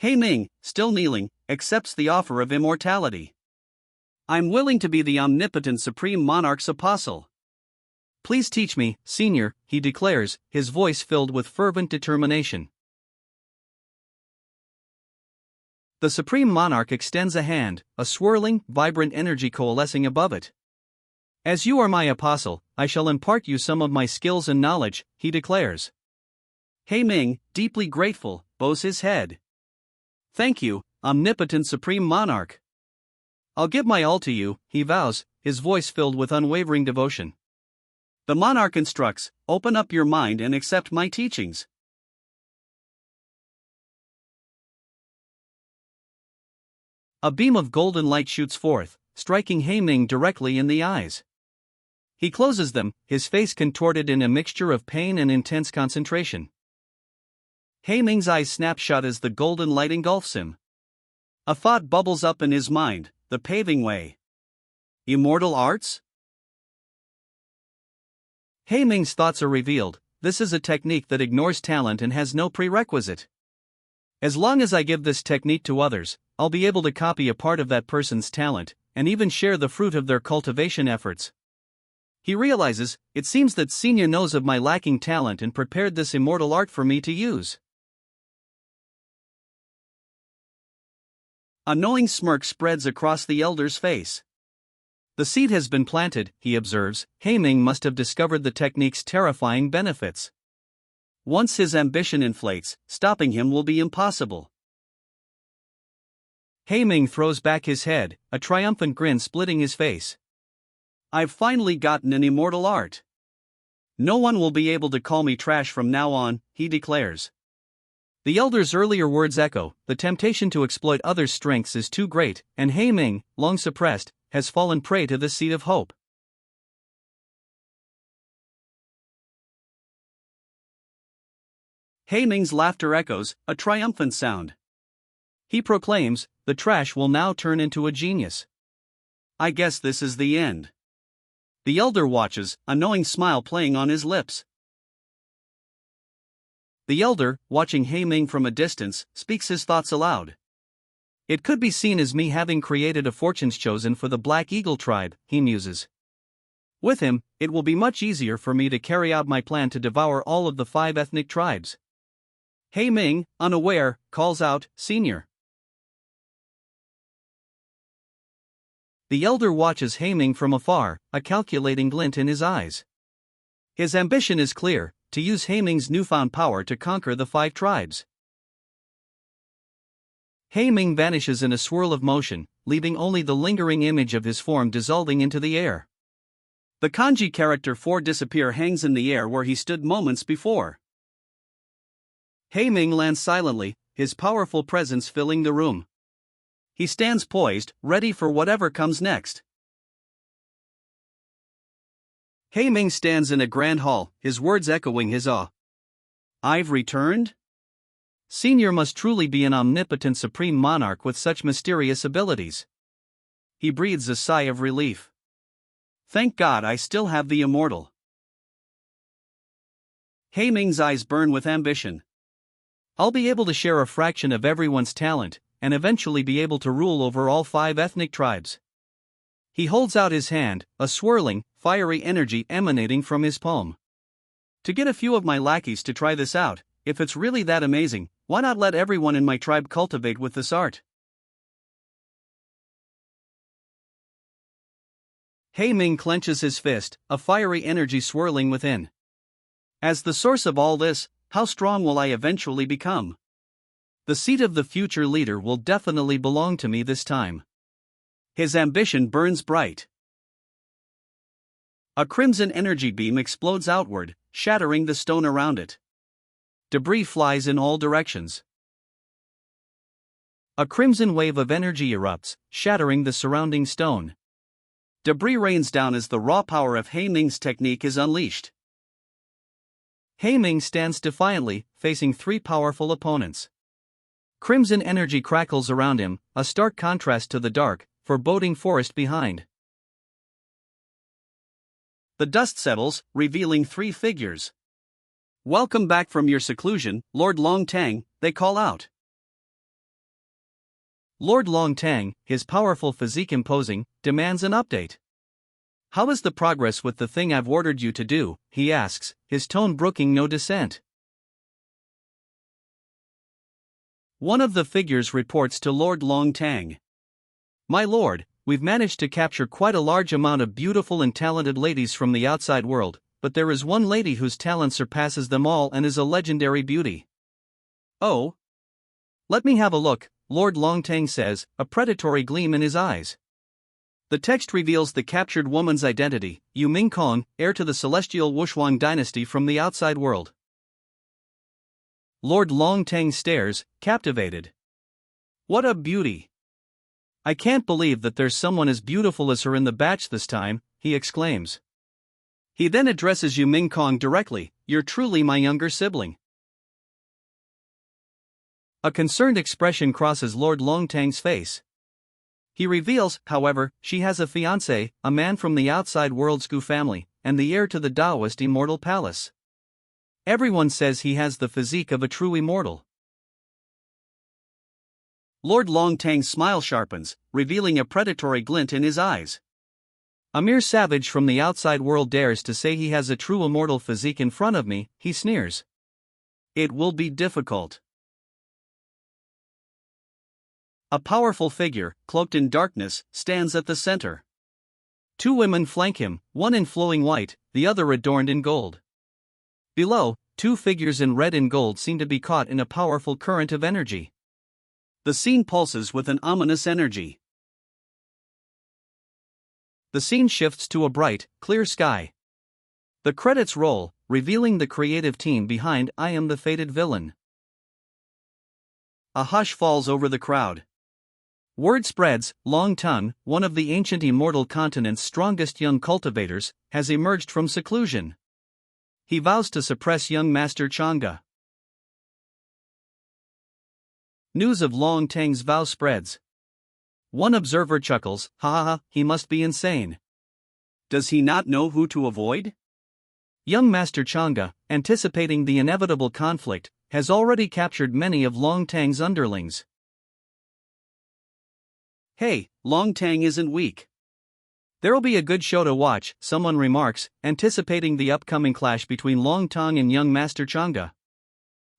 Ming, still kneeling, accepts the offer of immortality. I'm willing to be the omnipotent supreme monarch's apostle. Please teach me, senior, he declares, his voice filled with fervent determination. The supreme monarch extends a hand, a swirling, vibrant energy coalescing above it. As you are my apostle, I shall impart you some of my skills and knowledge, he declares. Ming, deeply grateful, bows his head. Thank you, omnipotent supreme monarch. I'll give my all to you, he vows, his voice filled with unwavering devotion. The monarch instructs, open up your mind and accept my teachings. A beam of golden light shoots forth, striking Ming directly in the eyes. He closes them, his face contorted in a mixture of pain and intense concentration. Ming's eyes snapshot as the golden light engulfs him. A thought bubbles up in his mind, the paving way. Immortal arts? Ming's thoughts are revealed. This is a technique that ignores talent and has no prerequisite. As long as I give this technique to others, I'll be able to copy a part of that person's talent, and even share the fruit of their cultivation efforts. He realizes, it seems that Senior knows of my lacking talent and prepared this immortal art for me to use. A knowing smirk spreads across the elder's face. The seed has been planted, he observes. Ming must have discovered the technique's terrifying benefits. Once his ambition inflates, stopping him will be impossible. Ming throws back his head, a triumphant grin splitting his face. I've finally gotten an immortal art. No one will be able to call me trash from now on, he declares. The elder's earlier words echo, the temptation to exploit others' strengths is too great, and Ming, long suppressed, has fallen prey to the seed of hope. Ming's laughter echoes, a triumphant sound. He proclaims, the trash will now turn into a genius. I guess this is the end. The elder watches, a knowing smile playing on his lips. The elder, watching Ming from a distance, speaks his thoughts aloud. It could be seen as me having created a fortune's chosen for the Black Eagle tribe, he muses. With him, it will be much easier for me to carry out my plan to devour all of the 5 ethnic tribes. Ming, unaware, calls out, Senior. The elder watches Ming from afar, a calculating glint in his eyes. His ambition is clear, to use Ming's newfound power to conquer the 5 tribes. Ming vanishes in a swirl of motion, leaving only the lingering image of his form dissolving into the air. The kanji character for disappear hangs in the air where he stood moments before. Ming lands silently, his powerful presence filling the room. He stands poised, ready for whatever comes next. Ming stands in a grand hall, his words echoing his awe. I've returned? Senior must truly be an omnipotent supreme monarch with such mysterious abilities. He breathes a sigh of relief. Thank God I still have the immortal. He Ming's eyes burn with ambition. I'll be able to share a fraction of everyone's talent, and eventually be able to rule over all 5 ethnic tribes. He holds out his hand, a swirling, fiery energy emanating from his palm. To get a few of my lackeys to try this out, if it's really that amazing, why not let everyone in my tribe cultivate with this art? He Ming clenches his fist, a fiery energy swirling within. As the source of all this, how strong will I eventually become? The seat of the future leader will definitely belong to me this time. His ambition burns bright. A crimson energy beam explodes outward, shattering the stone around it. Debris flies in all directions. A crimson wave of energy erupts, shattering the surrounding stone. Debris rains down as the raw power of He Ming's technique is unleashed. He Ming stands defiantly, facing 3 powerful opponents. Crimson energy crackles around him, a stark contrast to the dark, foreboding forest behind. The dust settles, revealing 3 figures. Welcome back from your seclusion, Lord Long Tang, they call out. Lord Long Tang, his powerful physique imposing, demands an update. How is the progress with the thing I've ordered you to do, he asks, his tone brooking no dissent. One of the figures reports to Lord Long Tang. My lord, we've managed to capture quite a large amount of beautiful and talented ladies from the outside world, but there is one lady whose talent surpasses them all and is a legendary beauty. Oh? Let me have a look, Lord Long Tang says, a predatory gleam in his eyes. The text reveals the captured woman's identity, Yu Ming Kong, heir to the celestial Wushuang dynasty from the outside world. Lord Long Tang stares, captivated. What a beauty! I can't believe that there's someone as beautiful as her in the batch this time, he exclaims. He then addresses Yu Ming Kong directly, you're truly my younger sibling. A concerned expression crosses Lord Long Tang's face. He reveals, however, she has a fiancé, a man from the outside world's Gu family, and the heir to the Taoist immortal palace. Everyone says he has the physique of a true immortal. Lord Long Tang's smile sharpens, revealing a predatory glint in his eyes. A mere savage from the outside world dares to say he has a true immortal physique in front of me, he sneers. It will be difficult. A powerful figure, cloaked in darkness, stands at the center. 2 women flank him, one in flowing white, the other adorned in gold. Below, 2 figures in red and gold seem to be caught in a powerful current of energy. The scene pulses with an ominous energy. The scene shifts to a bright, clear sky. The credits roll, revealing the creative team behind I Am the Fated Villain. A hush falls over the crowd. Word spreads, Long Tongue, one of the ancient immortal continent's strongest young cultivators, has emerged from seclusion. He vows to suppress young Master Chang'e. News of Long Tang's vow spreads. One observer chuckles, ha ha ha, he must be insane. Does he not know who to avoid? Young Master Chang'e, anticipating the inevitable conflict, has already captured many of Long Tang's underlings. Hey, Long Tang isn't weak. There'll be a good show to watch, someone remarks, anticipating the upcoming clash between Long Tang and young Master Chang'e.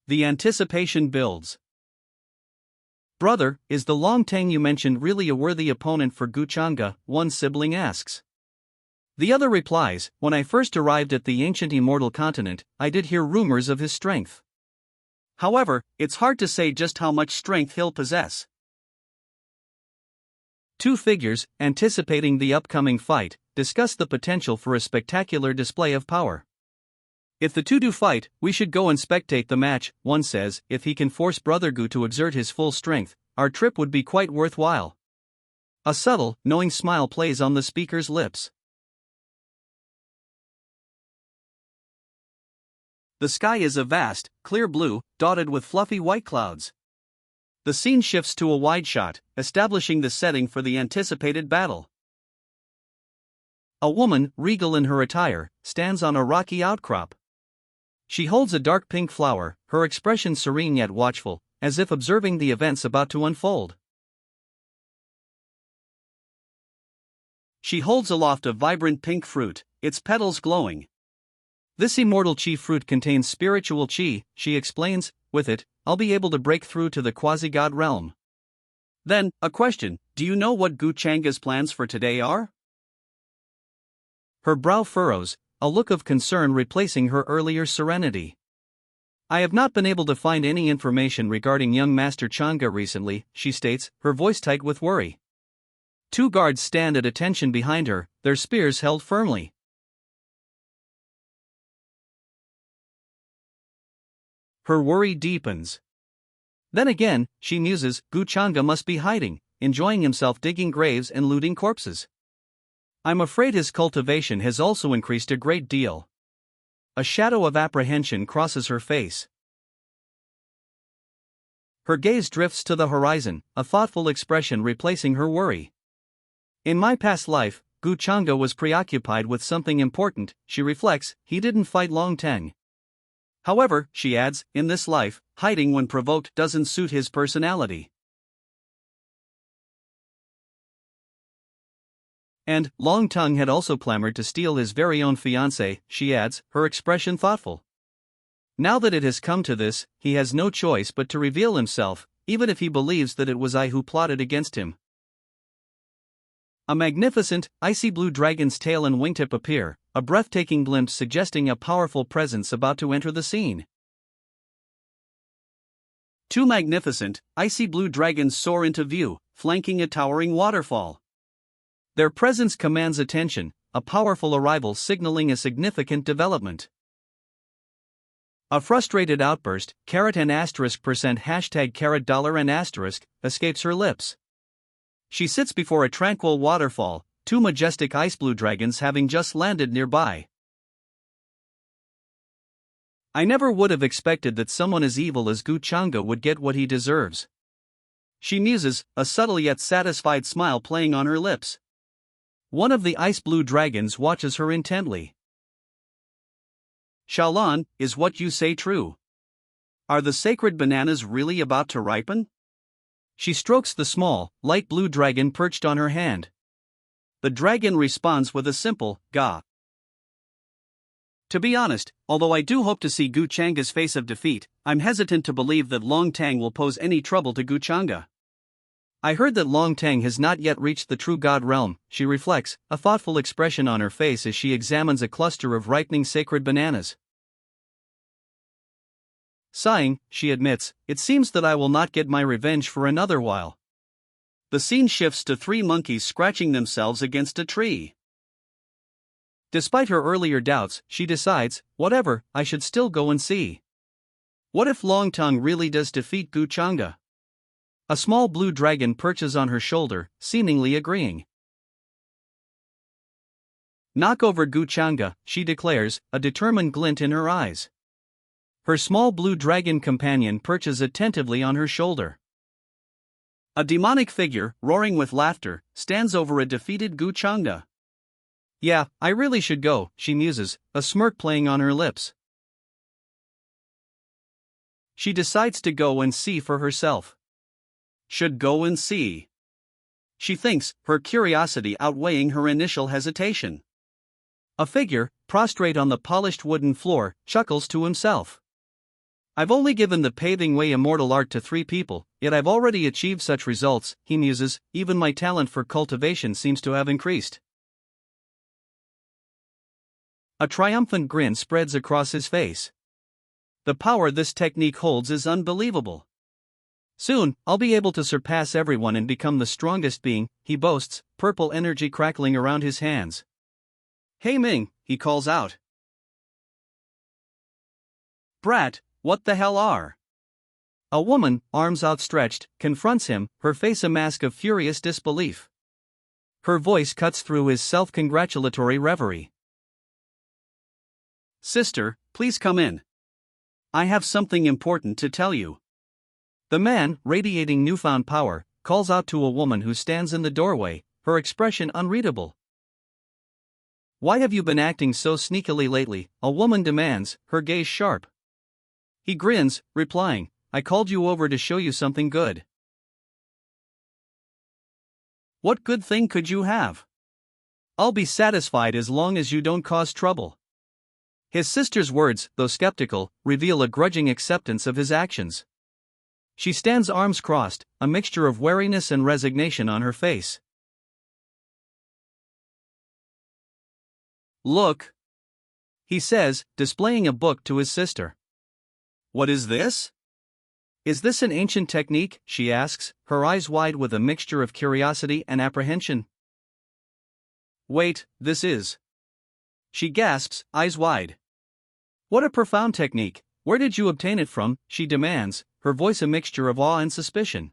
The anticipation builds. Brother, is the Long Tang you mentioned really a worthy opponent for Gu Chang'e? One sibling asks. The other replies, when I first arrived at the ancient immortal continent, I did hear rumors of his strength. However, it's hard to say just how much strength he'll possess. 2 figures, anticipating the upcoming fight, discuss the potential for a spectacular display of power. If the 2 do fight, we should go and spectate the match, one says. If he can force Brother Gu to exert his full strength, our trip would be quite worthwhile. A subtle, knowing smile plays on the speaker's lips. The sky is a vast, clear blue, dotted with fluffy white clouds. The scene shifts to a wide shot, establishing the setting for the anticipated battle. A woman, regal in her attire, stands on a rocky outcrop. She holds a dark pink flower, her expression serene yet watchful, as if observing the events about to unfold. She holds aloft a vibrant pink fruit, its petals glowing. This immortal chi fruit contains spiritual chi, she explains. With it, I'll be able to break through to the quasi-god realm. Then, a question: do you know what Gu Changa's plans for today are? Her brow furrows, a look of concern replacing her earlier serenity. I have not been able to find any information regarding young Master Changa recently, she states, her voice tight with worry. 2 guards stand at attention behind her, their spears held firmly. Her worry deepens. Then again, she muses, Gu Changa must be hiding, enjoying himself digging graves and looting corpses. I'm afraid his cultivation has also increased a great deal. A shadow of apprehension crosses her face. Her gaze drifts to the horizon, a thoughtful expression replacing her worry. In my past life, Gu Changa was preoccupied with something important, she reflects. He didn't fight Long Teng. However, she adds, in this life, hiding when provoked doesn't suit his personality. And Long Tongue had also clamored to steal his very own fiancée, she adds, her expression thoughtful. Now that it has come to this, he has no choice but to reveal himself, even if he believes that it was I who plotted against him. A magnificent, icy blue dragon's tail and wingtip appear, a breathtaking glimpse suggesting a powerful presence about to enter the scene. 2 magnificent, icy blue dragons soar into view, flanking a towering waterfall. Their presence commands attention, a powerful arrival signaling a significant development. A frustrated outburst, carat and asterisk percent hashtag carat dollar and asterisk, escapes her lips. She sits before a tranquil waterfall, 2 majestic ice blue dragons having just landed nearby. I never would have expected that someone as evil as Gu Changa would get what he deserves. She muses, a subtle yet satisfied smile playing on her lips. One of the ice blue dragons watches her intently. Xiaolan, is what you say true? Are the sacred bananas really about to ripen? She strokes the small, light blue dragon perched on her hand. The dragon responds with a simple, ga. To be honest, although I do hope to see Gu Changa's face of defeat, I'm hesitant to believe that Long Tang will pose any trouble to Gu Changa. I heard that Long Tang has not yet reached the true god realm, she reflects, a thoughtful expression on her face as she examines a cluster of ripening sacred bananas. Sighing, she admits, it seems that I will not get my revenge for another while. The scene shifts to 3 monkeys scratching themselves against a tree. Despite her earlier doubts, she decides, whatever, I should still go and see. What if Long Tongue really does defeat Gu Changa? A small blue dragon perches on her shoulder, seemingly agreeing. Knock over Gu Changa, she declares, a determined glint in her eyes. Her small blue dragon companion perches attentively on her shoulder. A demonic figure, roaring with laughter, stands over a defeated Gu Changa. Yeah, I really should go, she muses, a smirk playing on her lips. She decides to go and see for herself. Should go and see. She thinks, her curiosity outweighing her initial hesitation. A figure, prostrate on the polished wooden floor, chuckles to himself. I've only given the paving way immortal art to 3 people, yet I've already achieved such results, he muses, even my talent for cultivation seems to have increased. A triumphant grin spreads across his face. The power this technique holds is unbelievable. Soon, I'll be able to surpass everyone and become the strongest being, he boasts, purple energy crackling around his hands. Hey Ming, he calls out. Brat, what the hell are? A woman, arms outstretched, confronts him, her face a mask of furious disbelief. Her voice cuts through his self-congratulatory reverie. Sister, please come in. I have something important to tell you. The man, radiating newfound power, calls out to a woman who stands in the doorway, her expression unreadable. Why have you been acting so sneakily lately? A woman demands, her gaze sharp. He grins, replying, I called you over to show you something good. What good thing could you have? I'll be satisfied as long as you don't cause trouble. His sister's words, though skeptical, reveal a grudging acceptance of his actions. She stands arms crossed, a mixture of wariness and resignation on her face. Look, he says, displaying a book to his sister. What is this? Is this an ancient technique? She asks, her eyes wide with a mixture of curiosity and apprehension. Wait, this is. She gasps, eyes wide. What a profound technique! Where did you obtain it from? She demands, her voice a mixture of awe and suspicion.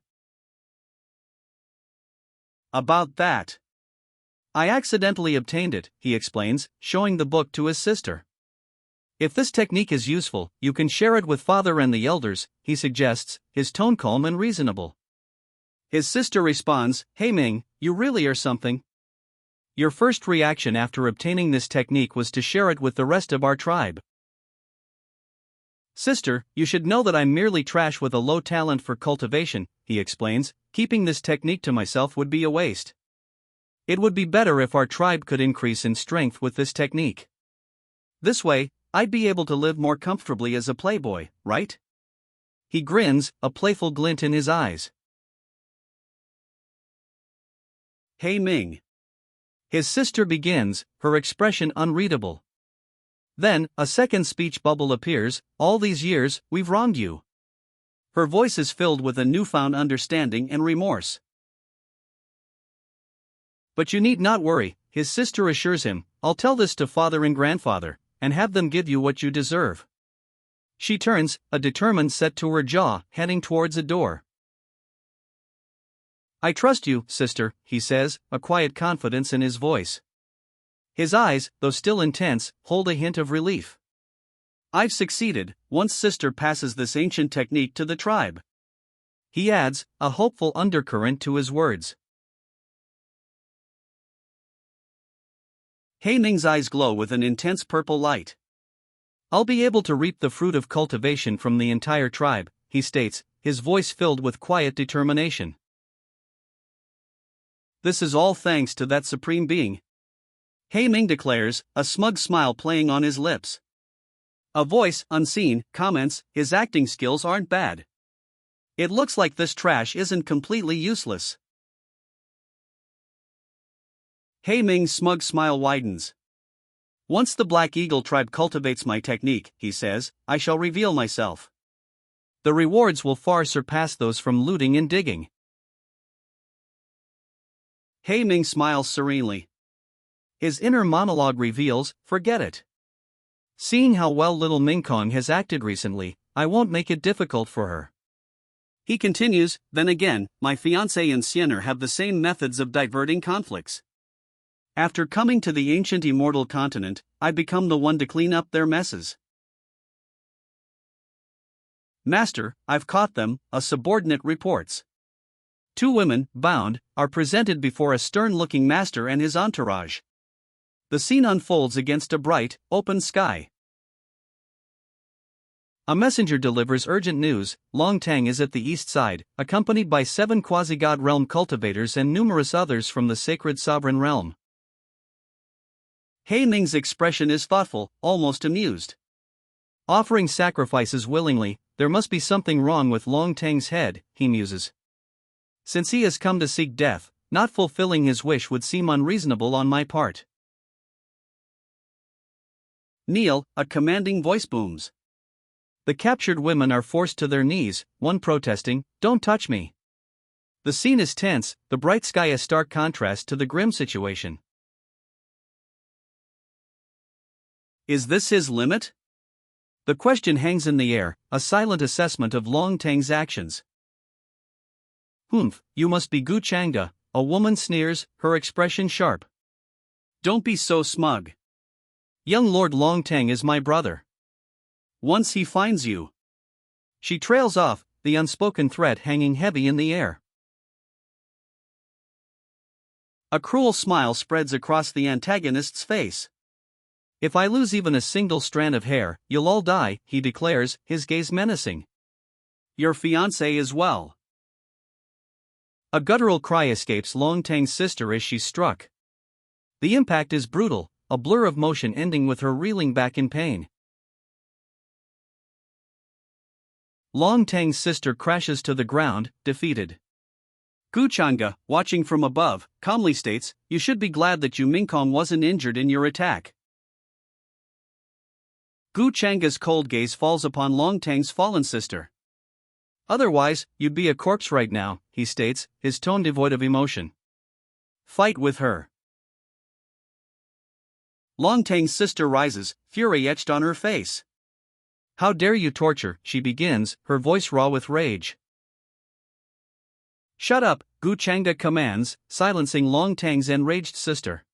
About that. I accidentally obtained it, he explains, showing the book to his sister. If this technique is useful, you can share it with father and the elders, he suggests, his tone calm and reasonable. His sister responds, Hey Ming, you really are something. Your first reaction after obtaining this technique was to share it with the rest of our tribe. Sister, you should know that I'm merely trash with a low talent for cultivation, he explains, keeping this technique to myself would be a waste. It would be better if our tribe could increase in strength with this technique. This way, I'd be able to live more comfortably as a playboy, right? He grins, a playful glint in his eyes. Hey Ming. His sister begins, her expression unreadable. Then, a second speech bubble appears, all these years, we've wronged you. Her voice is filled with a newfound understanding and remorse. But you need not worry, his sister assures him, I'll tell this to father and grandfather, and have them give you what you deserve. She turns, a determined set to her jaw, heading towards a door. I trust you, sister, he says, a quiet confidence in his voice. His eyes, though still intense, hold a hint of relief. I've succeeded, once sister passes this ancient technique to the tribe. He adds, a hopeful undercurrent to his words. Hei Ming's eyes glow with an intense purple light. I'll be able to reap the fruit of cultivation from the entire tribe, he states, his voice filled with quiet determination. This is all thanks to that supreme being. Hei Ming declares, a smug smile playing on his lips. A voice, unseen, comments, his acting skills aren't bad. It looks like this trash isn't completely useless. Hei Ming's smug smile widens. Once the Black Eagle tribe cultivates my technique, he says, I shall reveal myself. The rewards will far surpass those from looting and digging. Hei Ming smiles serenely. His inner monologue reveals, forget it. Seeing how well little Mingkong has acted recently, I won't make it difficult for her. He continues, then again, my fiancé and Siener have the same methods of diverting conflicts. After coming to the ancient immortal continent, I become the one to clean up their messes. Master, I've caught them, a subordinate reports. Two women, bound, are presented before a stern-looking master and his entourage. The scene unfolds against a bright, open sky. A messenger delivers urgent news. Long Tang is at the east side, accompanied by 7 quasi-god realm cultivators and numerous others from the sacred sovereign realm. Hei Ming's expression is thoughtful, almost amused. Offering sacrifices willingly, there must be something wrong with Long Tang's head, he muses. Since he has come to seek death, not fulfilling his wish would seem unreasonable on my part. Kneel, a commanding voice booms. The captured women are forced to their knees, one protesting, don't touch me. The scene is tense, the bright sky a stark contrast to the grim situation. Is this his limit? The question hangs in the air, a silent assessment of Long Tang's actions. Humph, you must be Gu Changda, a woman sneers, her expression sharp. Don't be so smug. Young Lord Long Tang is my brother. Once he finds you. She trails off, the unspoken threat hanging heavy in the air. A cruel smile spreads across the antagonist's face. If I lose even a single strand of hair, you'll all die, he declares, his gaze menacing. Your fiancé as well. A guttural cry escapes Long Tang's sister as she's struck. The impact is brutal, a blur of motion ending with her reeling back in pain. Long Tang's sister crashes to the ground, defeated. Gu Chang'e, watching from above, calmly states, "You should be glad that Yu Mingkong wasn't injured in your attack." Gu Chang'e's cold gaze falls upon Long Tang's fallen sister. Otherwise, you'd be a corpse right now, he states, his tone devoid of emotion. Fight with her. Long Tang's sister rises, fury etched on her face. How dare you torture, she begins, her voice raw with rage. Shut up, Gu Chang'e commands, silencing Long Tang's enraged sister.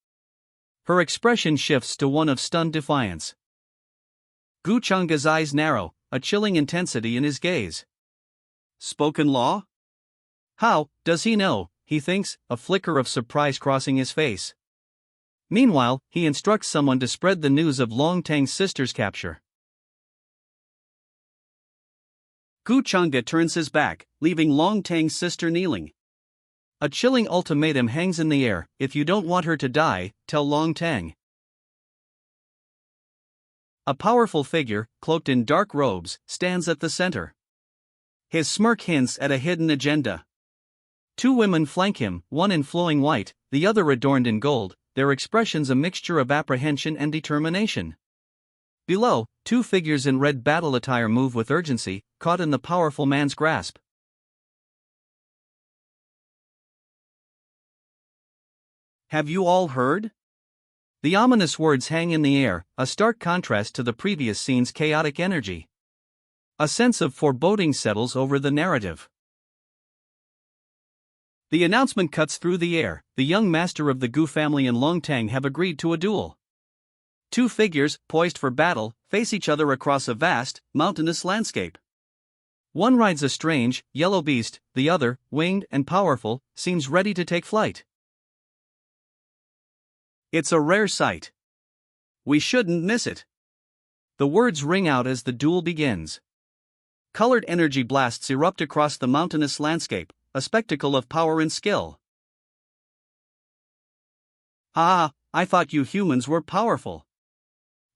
Her expression shifts to one of stunned defiance. Gu Chang'e's eyes narrow, a chilling intensity in his gaze. Spoken law? How does he know, he thinks, a flicker of surprise crossing his face. Meanwhile, he instructs someone to spread the news of Long Tang's sister's capture. Gu Chang'e turns his back, leaving Long Tang's sister kneeling. A chilling ultimatum hangs in the air: if you don't want her to die, tell Long Tang. A powerful figure, cloaked in dark robes, stands at the center. His smirk hints at a hidden agenda. Two women flank him, one in flowing white, the other adorned in gold, their expressions a mixture of apprehension and determination. Below, two figures in red battle attire move with urgency, caught in the powerful man's grasp. Have you all heard? The ominous words hang in the air, a stark contrast to the previous scene's chaotic energy. A sense of foreboding settles over the narrative. The announcement cuts through the air: the young master of the Gu family and Long Tang have agreed to a duel. Two figures, poised for battle, face each other across a vast, mountainous landscape. One rides a strange, yellow beast, the other, winged and powerful, seems ready to take flight. It's a rare sight. We shouldn't miss it. The words ring out as the duel begins. Colored energy blasts erupt across the mountainous landscape, a spectacle of power and skill. Ah, I thought you humans were powerful.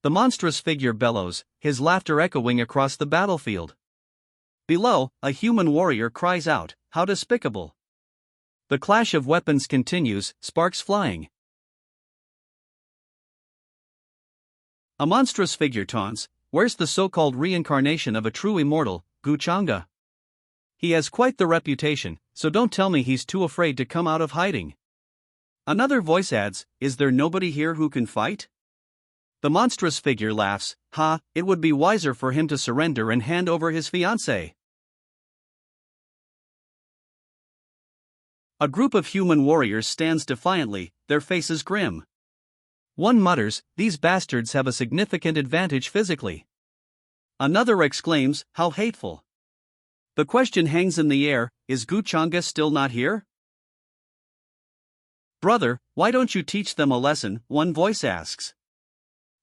The monstrous figure bellows, his laughter echoing across the battlefield. Below, a human warrior cries out, "How despicable!" The clash of weapons continues, sparks flying. A monstrous figure taunts, "Where's the so-called reincarnation of a true immortal, Gu Chang'e? He has quite the reputation, so don't tell me he's too afraid to come out of hiding." Another voice adds, "Is there nobody here who can fight?" The monstrous figure laughs, "Ha, it would be wiser for him to surrender and hand over his fiancée." A group of human warriors stands defiantly, their faces grim. One mutters, "These bastards have a significant advantage physically." Another exclaims, "How hateful." The question hangs in the air: is Gu Chang'e still not here? "Brother, why don't you teach them a lesson?" one voice asks.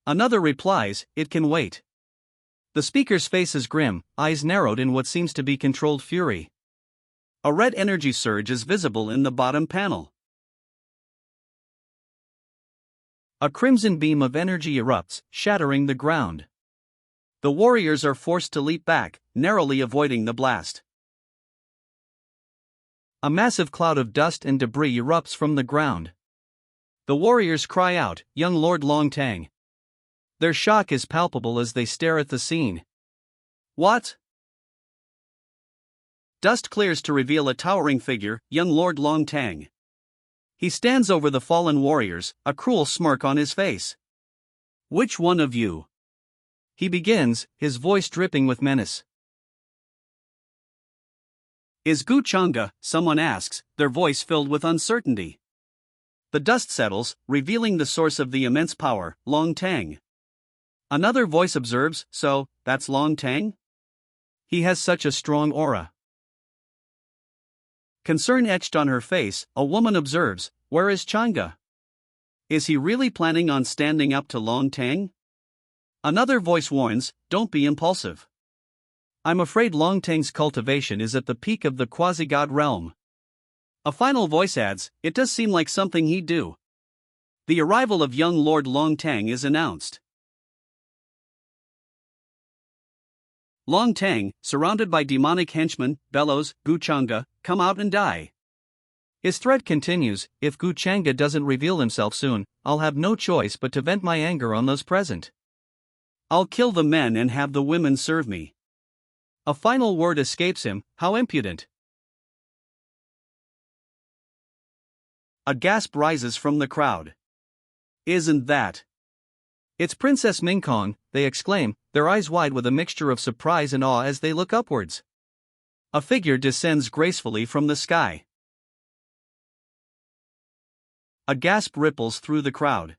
Another replies, "It can wait." The speaker's face is grim, eyes narrowed in what seems to be controlled fury. A red energy surge is visible in the bottom panel. A crimson beam of energy erupts, shattering the ground. The warriors are forced to leap back, narrowly avoiding the blast. A massive cloud of dust and debris erupts from the ground. The warriors cry out, "Young Lord Long Tang." Their shock is palpable as they stare at the scene. What? Dust clears to reveal a towering figure, young Lord Long Tang. He stands over the fallen warriors, a cruel smirk on his face. "Which one of you?" he begins, his voice dripping with menace. "Is Gu Chang'e?" someone asks, their voice filled with uncertainty. The dust settles, revealing the source of the immense power, Long Tang. Another voice observes, "So, that's Long Tang? He has such a strong aura." Concern etched on her face, a woman observes, "Where is Chang'e? Is he really planning on standing up to Long Tang?" Another voice warns, don't be impulsive. I'm afraid Long Tang's cultivation is at the peak of the quasi-god realm. A final voice adds, it does seem like something he'd do. The arrival of young Lord Long Tang is announced. Long Tang, surrounded by demonic henchmen, bellows, Guchanga, come out and die. His threat continues, if Guchanga doesn't reveal himself soon, I'll have no choice but to vent my anger on those present. I'll kill the men and have the women serve me. A final word escapes him, how impudent. A gasp rises from the crowd. Isn't that? It's Princess Mingkong, they exclaim, their eyes wide with a mixture of surprise and awe as they look upwards. A figure descends gracefully from the sky. A gasp ripples through the crowd.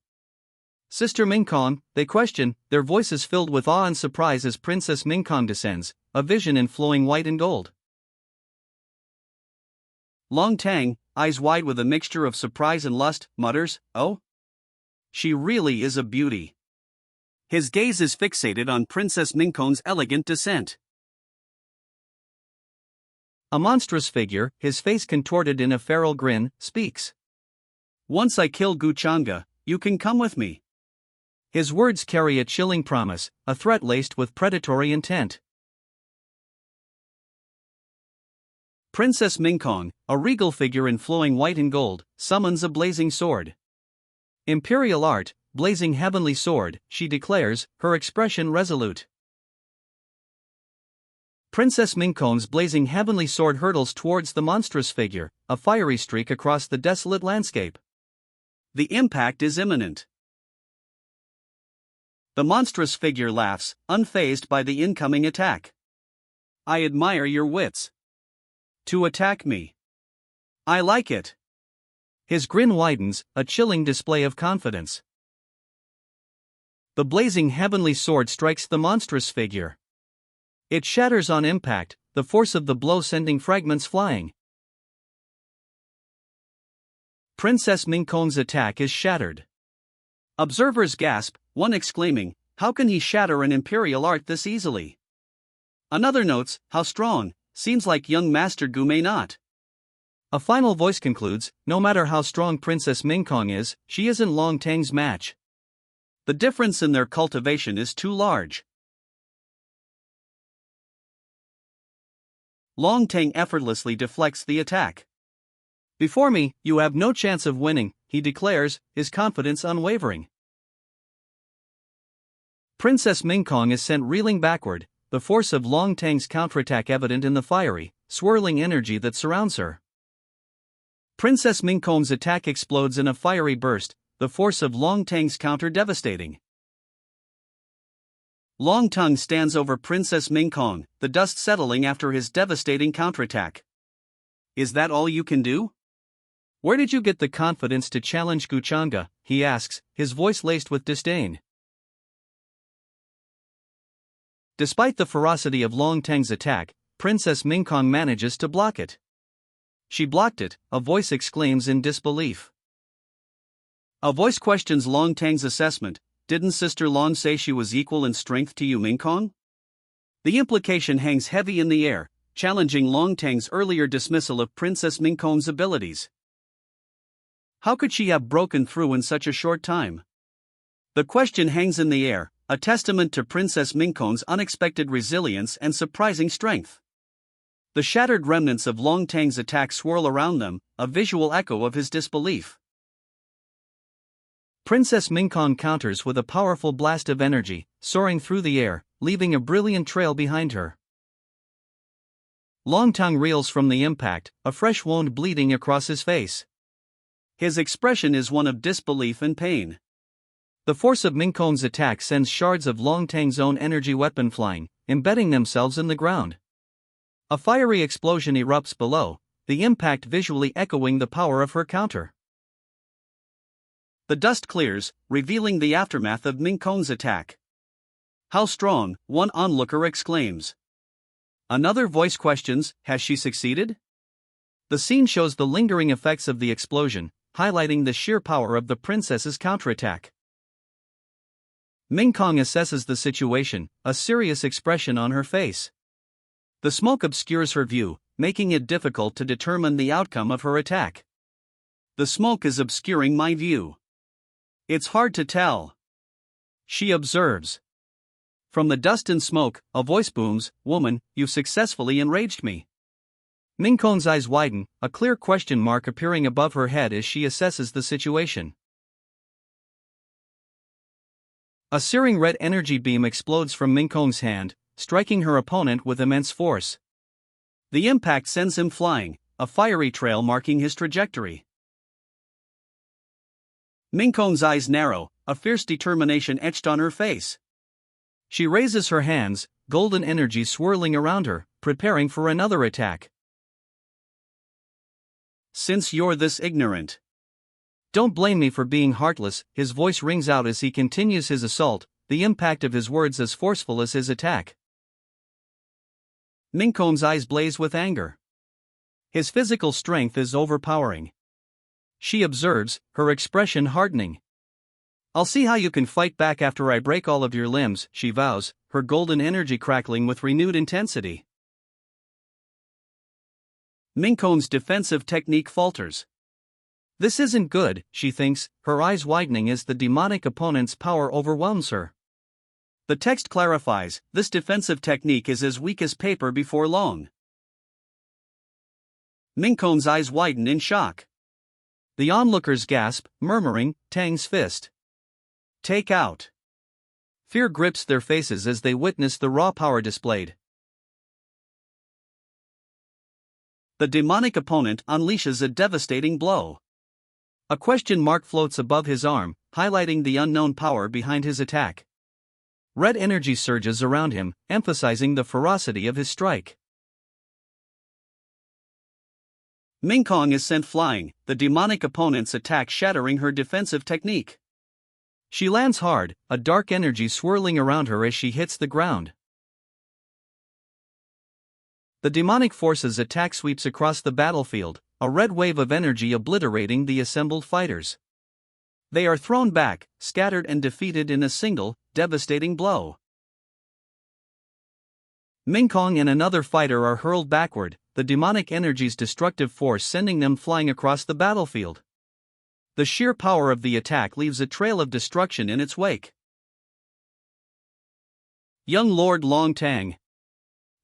Sister Mingkong, they question, their voices filled with awe and surprise as Princess Mingkong descends, a vision in flowing white and gold. Long Tang, eyes wide with a mixture of surprise and lust, mutters, oh? She really is a beauty. His gaze is fixated on Princess Mingkong's elegant descent. A monstrous figure, his face contorted in a feral grin, speaks. Once I kill Guchanga, you can come with me. His words carry a chilling promise, a threat laced with predatory intent. Princess Mingkong, a regal figure in flowing white and gold, summons a blazing sword. Imperial art, blazing heavenly sword, she declares, her expression resolute. Princess Mingkong's blazing heavenly sword hurtles towards the monstrous figure, a fiery streak across the desolate landscape. The impact is imminent. The monstrous figure laughs, unfazed by the incoming attack. I admire your wits. To attack me. I like it. His grin widens, a chilling display of confidence. The blazing heavenly sword strikes the monstrous figure. It shatters on impact, the force of the blow sending fragments flying. Princess Mingkong's attack is shattered. Observers gasp, one exclaiming, how can he shatter an imperial art this easily? Another notes, how strong, seems like young Master Gu may not. A final voice concludes, no matter how strong Princess Mingkong is, she isn't Long Tang's match. The difference in their cultivation is too large. Long Tang effortlessly deflects the attack. Before me, you have no chance of winning, he declares, his confidence unwavering. Princess Mingkong is sent reeling backward, the force of Long Tang's counterattack evident in the fiery, swirling energy that surrounds her. Princess Mingkong's attack explodes in a fiery burst, the force of Long Tang's counter devastating. Long Tang stands over Princess Mingkong, the dust settling after his devastating counterattack. Is that all you can do? Where did you get the confidence to challenge Guchanga, he asks, his voice laced with disdain. Despite the ferocity of Long Tang's attack, Princess Mingkong manages to block it. She blocked it, a voice exclaims in disbelief. A voice questions Long Tang's assessment, didn't Sister Long say she was equal in strength to you Mingkong? The implication hangs heavy in the air, challenging Long Tang's earlier dismissal of Princess Mingkong's abilities. How could she have broken through in such a short time? The question hangs in the air, a testament to Princess Mingkong's unexpected resilience and surprising strength. The shattered remnants of Long Tang's attack swirl around them, a visual echo of his disbelief. Princess Mingkong counters with a powerful blast of energy, soaring through the air, leaving a brilliant trail behind her. Long Tang reels from the impact, a fresh wound bleeding across his face. His expression is one of disbelief and pain. The force of Mingkong's attack sends shards of Long Tang's own energy weapon flying, embedding themselves in the ground. A fiery explosion erupts below, the impact visually echoing the power of her counter. The dust clears, revealing the aftermath of Mingkong's attack. How strong, one onlooker exclaims. Another voice questions, has she succeeded? The scene shows the lingering effects of the explosion, highlighting the sheer power of the princess's counterattack. Ming Kong assesses the situation, a serious expression on her face. The smoke obscures her view, making it difficult to determine the outcome of her attack. The smoke is obscuring my view. It's hard to tell. She observes. From the dust and smoke, a voice booms, "Woman, you've successfully enraged me." Ming Kong's eyes widen, a clear question mark appearing above her head as she assesses the situation. A searing red energy beam explodes from Ming Kong's hand, striking her opponent with immense force. The impact sends him flying, a fiery trail marking his trajectory. Ming Kong's eyes narrow, a fierce determination etched on her face. She raises her hands, golden energy swirling around her, preparing for another attack. "Since you're this ignorant, don't blame me for being heartless," his voice rings out as he continues his assault, the impact of his words as forceful as his attack. Ming Kong's eyes blaze with anger. His physical strength is overpowering. She observes, her expression hardening. "I'll see how you can fight back after I break all of your limbs," she vows, her golden energy crackling with renewed intensity. Ming Kong's defensive technique falters. This isn't good, she thinks, her eyes widening as the demonic opponent's power overwhelms her. The text clarifies, this defensive technique is as weak as paper before long. Ming Kong's eyes widen in shock. The onlookers gasp, murmuring, "Tang's fist. Take out." Fear grips their faces as they witness the raw power displayed. The demonic opponent unleashes a devastating blow. A question mark floats above his arm, highlighting the unknown power behind his attack. Red energy surges around him, emphasizing the ferocity of his strike. Ming Kong is sent flying, the demonic opponent's attack shattering her defensive technique. She lands hard, a dark energy swirling around her as she hits the ground. The demonic force's attack sweeps across the battlefield, a red wave of energy obliterating the assembled fighters. They are thrown back, scattered and defeated in a single, devastating blow. Ming Kong and another fighter are hurled backward, the demonic energy's destructive force sending them flying across the battlefield. The sheer power of the attack leaves a trail of destruction in its wake. Young Lord Long Tang.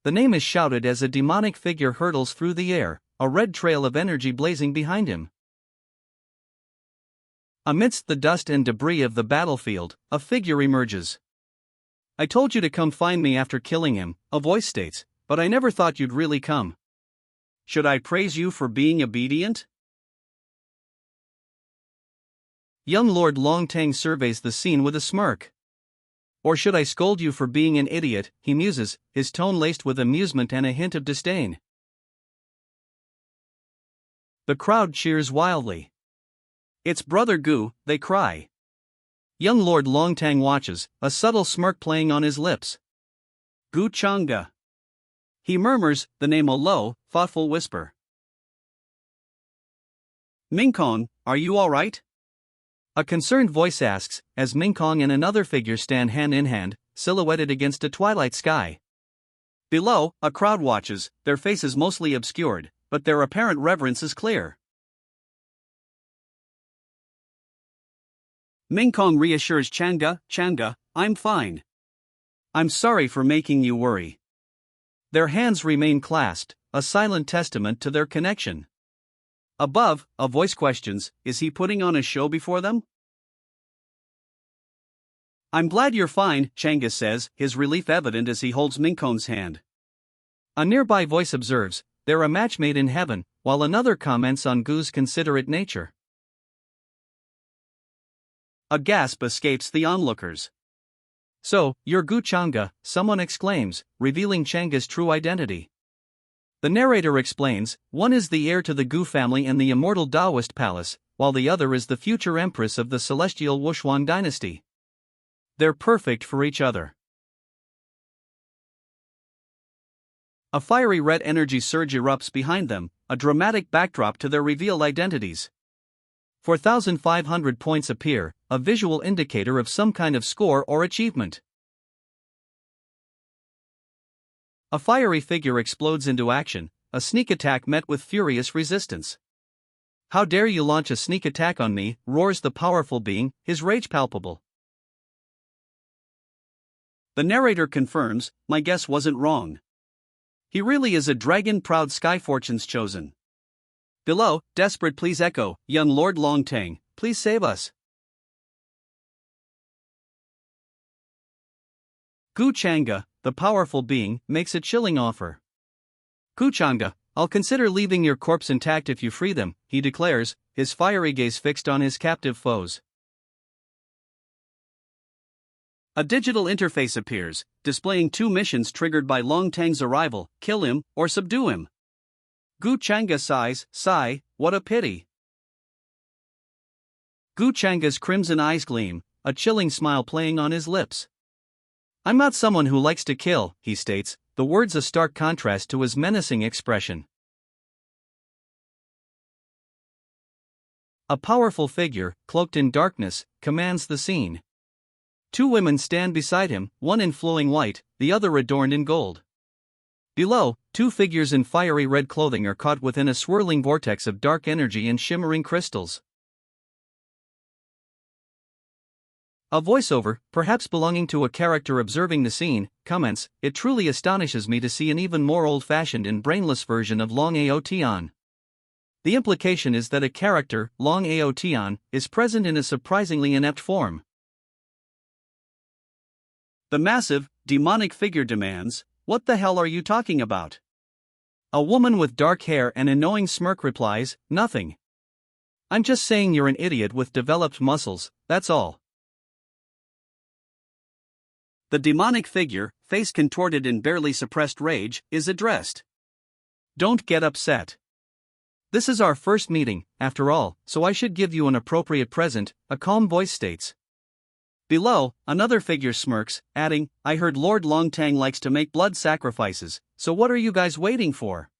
The name is shouted as a demonic figure hurtles through the air, a red trail of energy blazing behind him. Amidst the dust and debris of the battlefield, a figure emerges. "I told you to come find me after killing him," a voice states, "but I never thought you'd really come. Should I praise you for being obedient?" Young Lord Long Tang surveys the scene with a smirk. "Or should I scold you for being an idiot?" he muses, his tone laced with amusement and a hint of disdain. The crowd cheers wildly. "It's Brother Gu," they cry. Young Lord Long Tang watches, a subtle smirk playing on his lips. "Gu Chang'e." He murmurs, the name a low, thoughtful whisper. "Ming Kong, are you all right?" A concerned voice asks, as Ming Kong and another figure stand hand in hand, silhouetted against a twilight sky. Below, a crowd watches, their faces mostly obscured, but their apparent reverence is clear. Ming Kong reassures Chang'e, "I'm fine. I'm sorry for making you worry." Their hands remain clasped, a silent testament to their connection. Above, a voice questions, is he putting on a show before them? "I'm glad you're fine," Chang'e says, his relief evident as he holds Ming Kong's hand. A nearby voice observes, "They're a match made in heaven," while another comments on Gu's considerate nature. A gasp escapes the onlookers. "So, you're Gu Chang'e," someone exclaims, revealing Chang'e's true identity. The narrator explains, one is the heir to the Gu family and the immortal Taoist palace, while the other is the future empress of the celestial Wushuang dynasty. They're perfect for each other. A fiery red energy surge erupts behind them, a dramatic backdrop to their revealed identities. 4,500 points appear, a visual indicator of some kind of score or achievement. A fiery figure explodes into action, a sneak attack met with furious resistance. "How dare you launch a sneak attack on me," roars the powerful being, his rage palpable. The narrator confirms, "My guess wasn't wrong. He really is a dragon-proud Skyfortune's chosen." Below, desperate pleas echo, "Young Lord Longtang, please save us." Gu Changa, the powerful being, makes a chilling offer. "Gu Changa, I'll consider leaving your corpse intact if you free them," he declares, his fiery gaze fixed on his captive foes. A digital interface appears, displaying 2 missions triggered by Longtang's arrival: kill him, or subdue him. Gu Changa sighs, "Sigh, what a pity." Gu Changa's crimson eyes gleam, a chilling smile playing on his lips. "I'm not someone who likes to kill," he states, the words a stark contrast to his menacing expression. A powerful figure, cloaked in darkness, commands the scene. 2 women stand beside him, one in flowing white, the other adorned in gold. Below, 2 figures in fiery red clothing are caught within a swirling vortex of dark energy and shimmering crystals. A voiceover, perhaps belonging to a character observing the scene, comments, "It truly astonishes me to see an even more old-fashioned and brainless version of Long Aotian." The implication is that a character, Long Aotian, is present in a surprisingly inept form. The massive, demonic figure demands, "What the hell are you talking about?" A woman with dark hair and a knowing smirk replies, "Nothing. I'm just saying you're an idiot with developed muscles, that's all." The demonic figure, face contorted in barely suppressed rage, is addressed. "Don't get upset. This is our first meeting, after all, so I should give you an appropriate present," a calm voice states. Below, another figure smirks, adding, "I heard Lord Longtang likes to make blood sacrifices, so what are you guys waiting for?"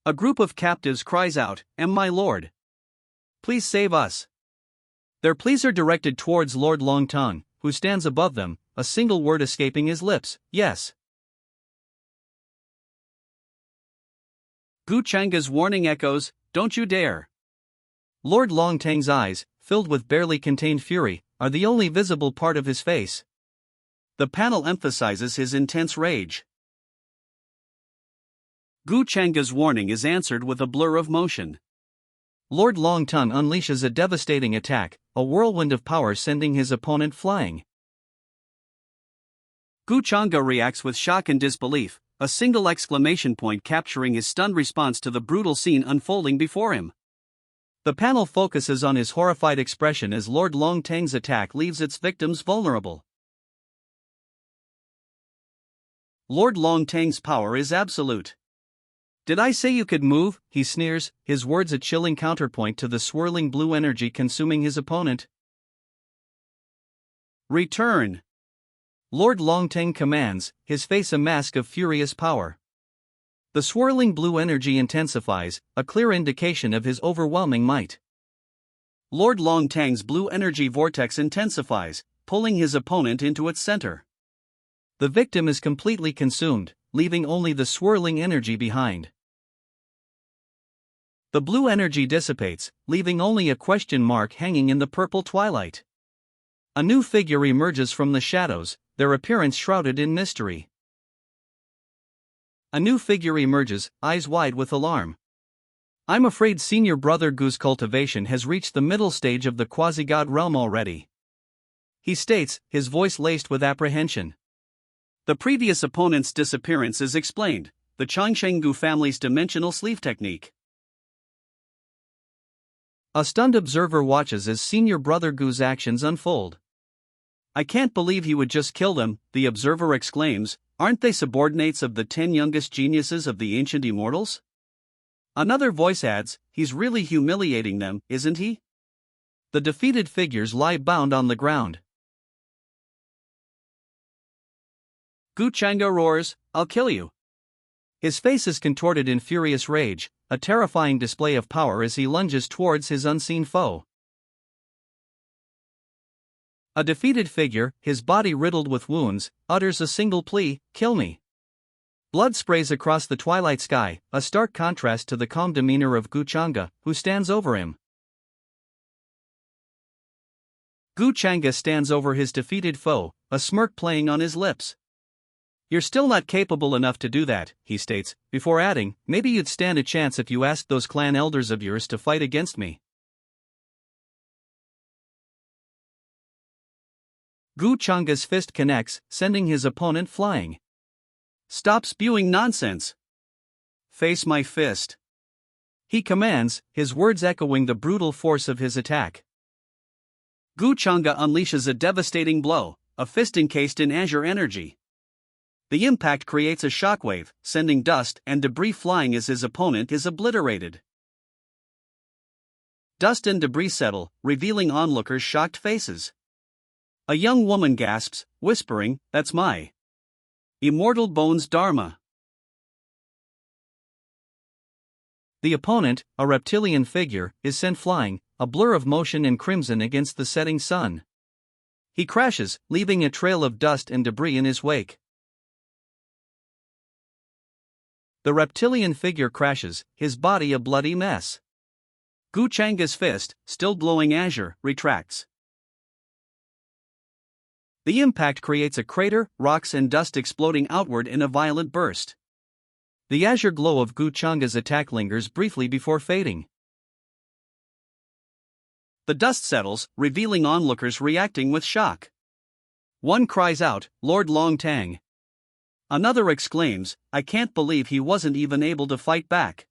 A group of captives cries out, "My lord, please save us." Their pleas are directed towards Lord Longtang, who stands above them, a single word escaping his lips, "Yes." Gu Changa's warning echoes, "Don't you dare." Lord Longtang's eyes, filled with barely contained fury, are the only visible part of his face. The panel emphasizes his intense rage. Gu Changa's warning is answered with a blur of motion. Lord Longtang unleashes a devastating attack, a whirlwind of power sending his opponent flying. Gu Changa reacts with shock and disbelief, a single exclamation point capturing his stunned response to the brutal scene unfolding before him. The panel focuses on his horrified expression as Lord Longtang's attack leaves its victims vulnerable. Lord Longtang's power is absolute. "Did I say you could move?" he sneers, his words a chilling counterpoint to the swirling blue energy consuming his opponent. "Return!" Lord Longtang commands, his face a mask of furious power. The swirling blue energy intensifies, a clear indication of his overwhelming might. Lord Longtang's blue energy vortex intensifies, pulling his opponent into its center. The victim is completely consumed, leaving only the swirling energy behind. The blue energy dissipates, leaving only a question mark hanging in the purple twilight. A new figure emerges from the shadows, their appearance shrouded in mystery. A new figure emerges, eyes wide with alarm. "I'm afraid Senior Brother Gu's cultivation has reached the middle stage of the quasi-god realm already," he states, his voice laced with apprehension. The previous opponent's disappearance is explained, the Changsheng family's dimensional sleeve technique. A stunned observer watches as Senior Brother Gu's actions unfold. "I can't believe he would just kill them," the observer exclaims, "aren't they subordinates of the 10 youngest geniuses of the ancient immortals?" Another voice adds, "He's really humiliating them, isn't he?" The defeated figures lie bound on the ground. Gu Changa roars, "I'll kill you." His face is contorted in furious rage, a terrifying display of power as he lunges towards his unseen foe. A defeated figure, his body riddled with wounds, utters a single plea, "Kill me." Blood sprays across the twilight sky, a stark contrast to the calm demeanor of Gu Changa, who stands over him. Gu Changa stands over his defeated foe, a smirk playing on his lips. "You're still not capable enough to do that," he states, before adding, "Maybe you'd stand a chance if you asked those clan elders of yours to fight against me." Gu Changa's fist connects, sending his opponent flying. "Stop spewing nonsense. Face my fist," he commands, his words echoing the brutal force of his attack. Gu Changa unleashes a devastating blow, a fist encased in azure energy. The impact creates a shockwave, sending dust and debris flying as his opponent is obliterated. Dust and debris settle, revealing onlookers' shocked faces. A young woman gasps, whispering, "That's my immortal bones Dharma." The opponent, a reptilian figure, is sent flying, a blur of motion and crimson against the setting sun. He crashes, leaving a trail of dust and debris in his wake. The reptilian figure crashes, his body a bloody mess. Gu Changa's fist, still glowing azure, retracts. The impact creates a crater, rocks and dust exploding outward in a violent burst. The azure glow of Gu Changa's attack lingers briefly before fading. The dust settles, revealing onlookers reacting with shock. One cries out, "Lord Long Tang." Another exclaims, "I can't believe he wasn't even able to fight back."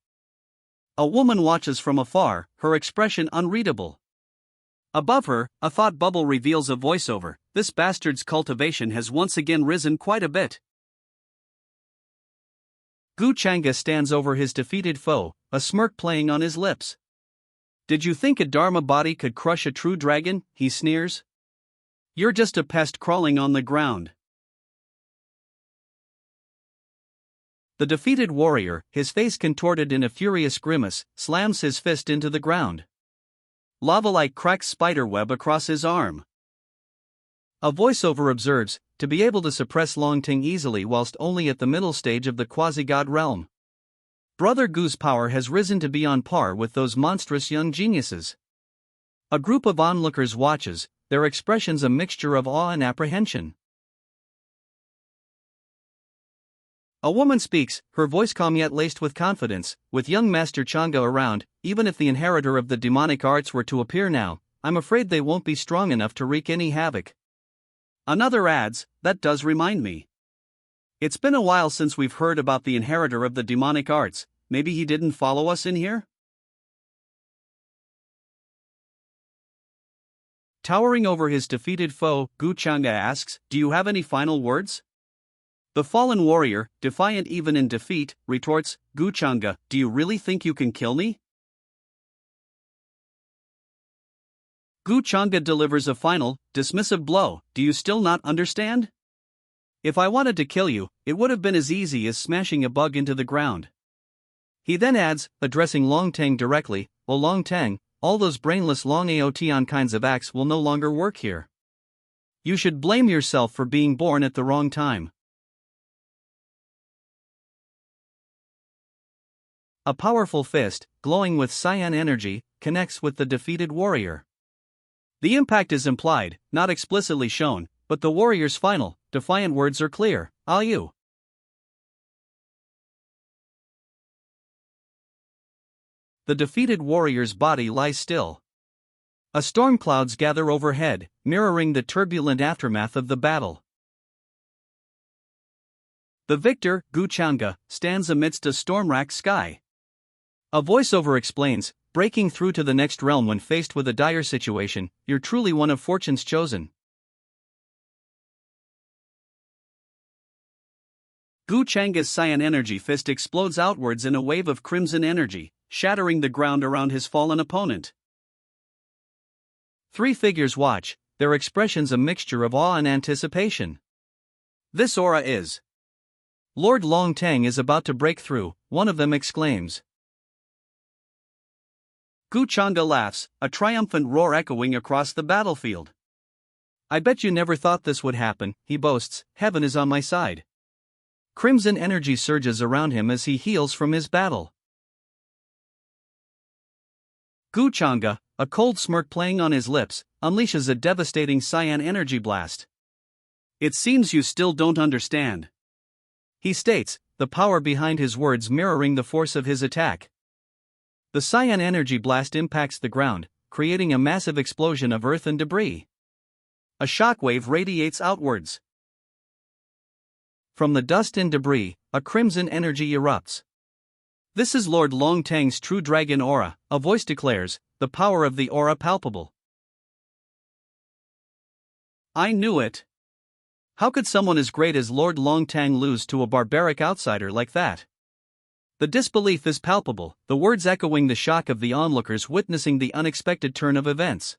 A woman watches from afar, her expression unreadable. Above her, a thought bubble reveals a voiceover, "This bastard's cultivation has once again risen quite a bit." Gu Changa stands over his defeated foe, a smirk playing on his lips. "Did you think a Dharma body could crush a true dragon?" he sneers. "You're just a pest crawling on the ground." The defeated warrior, his face contorted in a furious grimace, slams his fist into the ground. Lava-like cracks spiderweb across his arm. A voiceover observes, "To be able to suppress Long Ting easily whilst only at the middle stage of the quasi-god realm. Brother Gu's power has risen to be on par with those monstrous young geniuses." A group of onlookers watches, their expressions a mixture of awe and apprehension. A woman speaks, her voice calm yet laced with confidence. "With young Master Changa around, even if the inheritor of the demonic arts were to appear now, I'm afraid they won't be strong enough to wreak any havoc." Another adds, "That does remind me. It's been a while since we've heard about the inheritor of the demonic arts. Maybe he didn't follow us in here?" Towering over his defeated foe, Gu Changa asks, "Do you have any final words?" The fallen warrior, defiant even in defeat, retorts, "Gu Changa, do you really think you can kill me?" Gu Changa delivers a final, dismissive blow. "Do you still not understand? If I wanted to kill you, it would have been as easy as smashing a bug into the ground." He then adds, addressing Long Tang directly, "Oh Long Tang, all those brainless Long Aotian kinds of acts will no longer work here. You should blame yourself for being born at the wrong time." A powerful fist, glowing with cyan energy, connects with the defeated warrior. The impact is implied, not explicitly shown, but the warrior's final, defiant words are clear, "Ah you." The defeated warrior's body lies still. A storm clouds gather overhead, mirroring the turbulent aftermath of the battle. The victor, Gu Changa, stands amidst a storm-racked sky. A voiceover explains, "Breaking through to the next realm when faced with a dire situation, you're truly one of fortune's chosen." Gu Changa's cyan energy fist explodes outwards in a wave of crimson energy, shattering the ground around his fallen opponent. Three figures watch, their expressions a mixture of awe and anticipation. "This aura is. Lord Long Tang is about to break through," one of them exclaims. Gu Chang'e laughs, a triumphant roar echoing across the battlefield. I bet you never thought this would happen, he boasts, heaven is on my side. Crimson energy surges around him as he heals from his battle. Gu Chang'e, a cold smirk playing on his lips, unleashes a devastating cyan energy blast. It seems you still don't understand, he states, the power behind his words mirroring the force of his attack. The cyan energy blast impacts the ground, creating a massive explosion of earth and debris. A shockwave radiates outwards. From the dust and debris, a crimson energy erupts. This is Lord Longtang's true dragon aura, a voice declares, the power of the aura palpable. I knew it. How could someone as great as Lord Longtang lose to a barbaric outsider like that? The disbelief is palpable, the words echoing the shock of the onlookers witnessing the unexpected turn of events.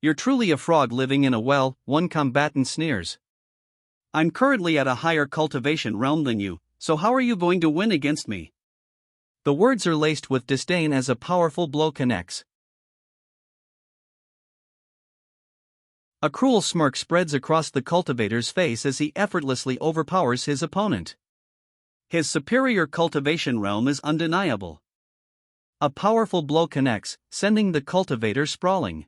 You're truly a frog living in a well, one combatant sneers. I'm currently at a higher cultivation realm than you, so how are you going to win against me? The words are laced with disdain as a powerful blow connects. A cruel smirk spreads across the cultivator's face as he effortlessly overpowers his opponent. His superior cultivation realm is undeniable. A powerful blow connects, sending the cultivator sprawling.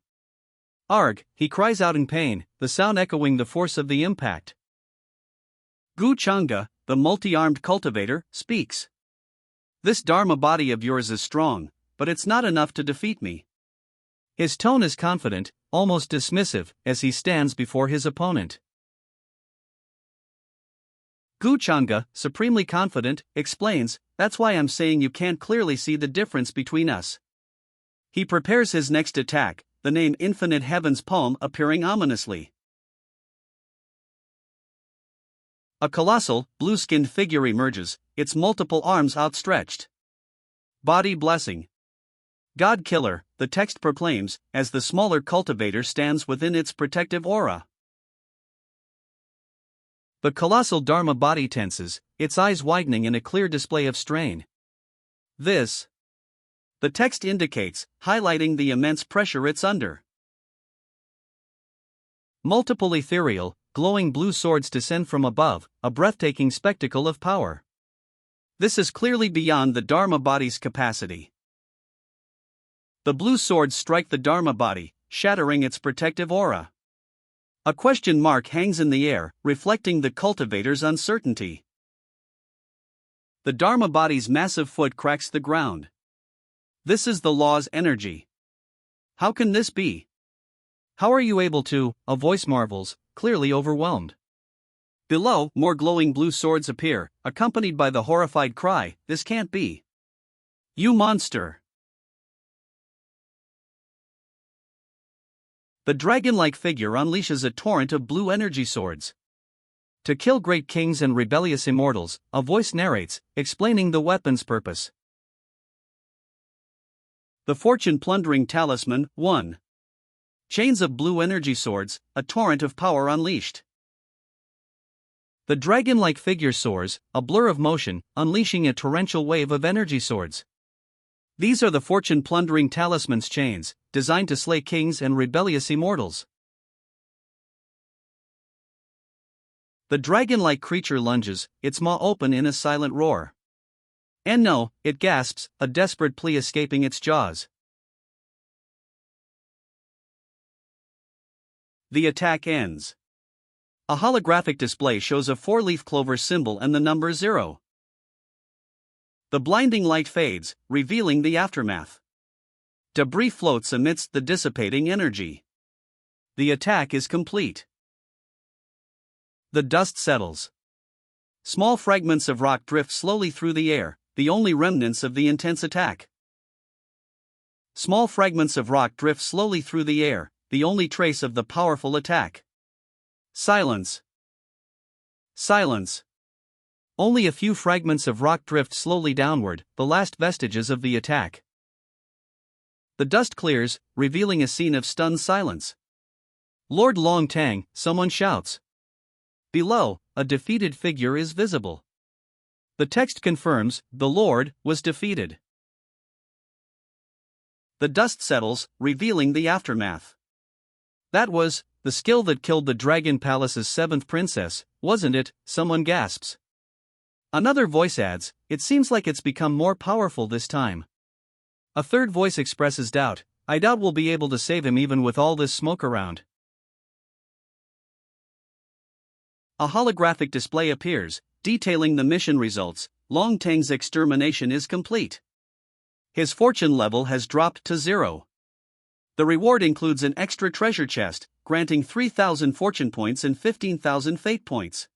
Arg, he cries out in pain, the sound echoing the force of the impact. Gu Chang'e, the multi-armed cultivator, speaks. This Dharma body of yours is strong, but it's not enough to defeat me. His tone is confident, almost dismissive, as he stands before his opponent. Gu Chang'e, supremely confident, explains, that's why I'm saying you can't clearly see the difference between us. He prepares his next attack, the name Infinite Heaven's Palm appearing ominously. A colossal, blue-skinned figure emerges, its multiple arms outstretched. Body blessing. God Killer, the text proclaims, as the smaller cultivator stands within its protective aura. The colossal Dharma body tenses, its eyes widening in a clear display of strain. This, the text indicates, highlighting the immense pressure it's under. Multiple ethereal, glowing blue swords descend from above, a breathtaking spectacle of power. This is clearly beyond the Dharma body's capacity. The blue swords strike the Dharma body, shattering its protective aura. A question mark hangs in the air, reflecting the cultivator's uncertainty. The Dharma body's massive foot cracks the ground. This is the law's energy. How can this be? How are you able to? A voice marvels, clearly overwhelmed. Below, more glowing blue swords appear, accompanied by the horrified cry, this can't be. You monster! The dragon-like figure unleashes a torrent of blue energy swords. To kill great kings and rebellious immortals, a voice narrates, explaining the weapon's purpose. The fortune-plundering talisman, 1. Chains of blue energy swords, a torrent of power unleashed. The dragon-like figure soars, a blur of motion, unleashing a torrential wave of energy swords. These are the fortune-plundering talisman's chains, designed to slay kings and rebellious immortals. The dragon-like creature lunges, its maw open in a silent roar. And no, it gasps, a desperate plea escaping its jaws. The attack ends. A holographic display shows a four-leaf clover symbol and the number 0. The blinding light fades, revealing the aftermath. Debris floats amidst the dissipating energy. The attack is complete. The dust settles. Small fragments of rock drift slowly through the air, the only remnants of the intense attack. Small fragments of rock drift slowly through the air, the only trace of the powerful attack. Silence. Silence. Only a few fragments of rock drift slowly downward, the last vestiges of the attack. The dust clears, revealing a scene of stunned silence. Lord Longtang, someone shouts. Below, a defeated figure is visible. The text confirms the Lord was defeated. The dust settles, revealing the aftermath. That was the skill that killed the Dragon Palace's seventh princess, wasn't it? Someone gasps. Another voice adds, it seems like it's become more powerful this time. A third voice expresses doubt, I doubt we'll be able to save him even with all this smoke around. A holographic display appears, detailing the mission results. Long Tang's extermination is complete. His fortune level has dropped to 0. The reward includes an extra treasure chest, granting 3,000 fortune points and 15,000 fate points.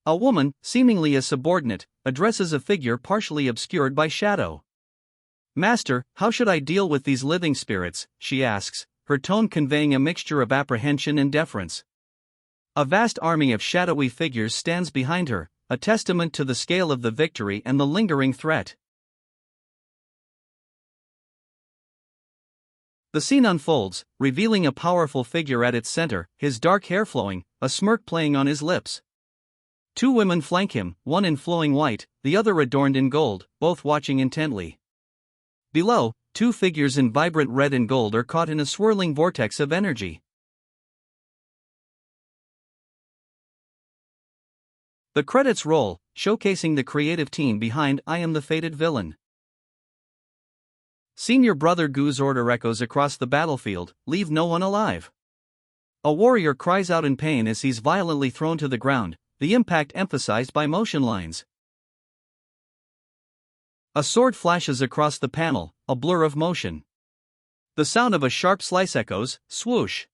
A woman, seemingly a subordinate, addresses a figure partially obscured by shadow. Master, how should I deal with these living spirits? She asks, her tone conveying a mixture of apprehension and deference. A vast army of shadowy figures stands behind her, a testament to the scale of the victory and the lingering threat. The scene unfolds, revealing a powerful figure at its center, his dark hair flowing, a smirk playing on his lips. Two women flank him, one in flowing white, the other adorned in gold, both watching intently. Below, two figures in vibrant red and gold are caught in a swirling vortex of energy. The credits roll, showcasing the creative team behind I Am the Fated Villain. Senior Brother Gu's order echoes across the battlefield, leave no one alive. A warrior cries out in pain as he's violently thrown to the ground, the impact emphasized by motion lines. A sword flashes across the panel, a blur of motion. The sound of a sharp slice echoes, swoosh.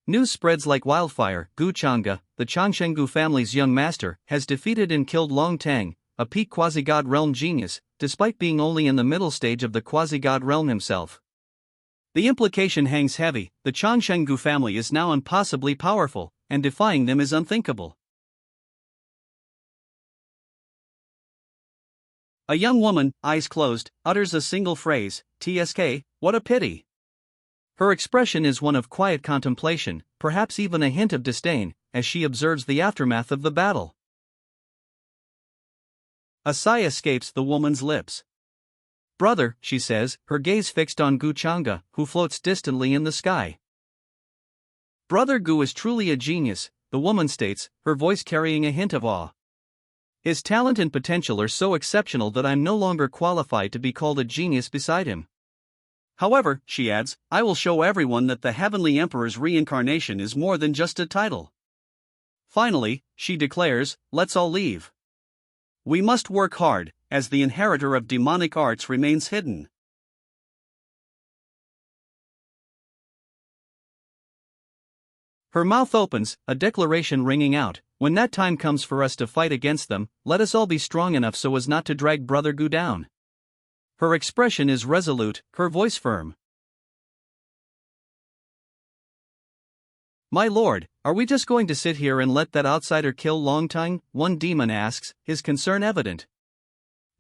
News spreads like wildfire. Gu Chang'e, the Changshenggu family's young master, has defeated and killed Long Tang, a peak quasi-god realm genius, despite being only in the middle stage of the quasi-god realm himself. The implication hangs heavy, the Changshenggu family is now impossibly powerful, and defying them is unthinkable. A young woman, eyes closed, utters a single phrase, TSK, what a pity. Her expression is one of quiet contemplation, perhaps even a hint of disdain, as she observes the aftermath of the battle. A sigh escapes the woman's lips. Brother, she says, her gaze fixed on Gu Chang'e, who floats distantly in the sky. Brother Gu is truly a genius, the woman states, her voice carrying a hint of awe. His talent and potential are so exceptional that I'm no longer qualified to be called a genius beside him. However, she adds, I will show everyone that the Heavenly Emperor's reincarnation is more than just a title. Finally, she declares, let's all leave. We must work hard, as the inheritor of demonic arts remains hidden. Her mouth opens, a declaration ringing out, when that time comes for us to fight against them, let us all be strong enough so as not to drag Brother Gu down. Her expression is resolute, her voice firm. My lord, are we just going to sit here and let that outsider kill Long Tang? One demon asks, his concern evident.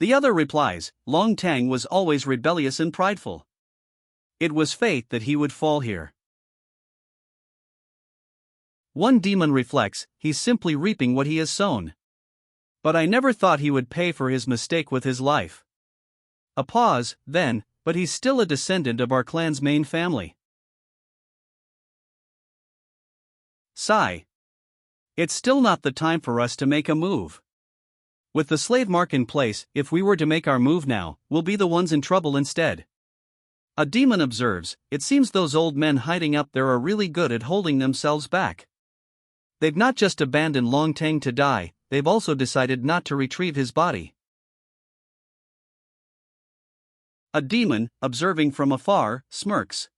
The other replies, Long Tang was always rebellious and prideful. It was fate that he would fall here. One demon reflects, he's simply reaping what he has sown. But I never thought he would pay for his mistake with his life. A pause, then, but he's still a descendant of our clan's main family. Sigh. It's still not the time for us to make a move. With the slave mark in place, if we were to make our move now, we'll be the ones in trouble instead. A demon observes, it seems those old men hiding up there are really good at holding themselves back. They've not just abandoned Long Tang to die, they've also decided not to retrieve his body. A demon, observing from afar, smirks.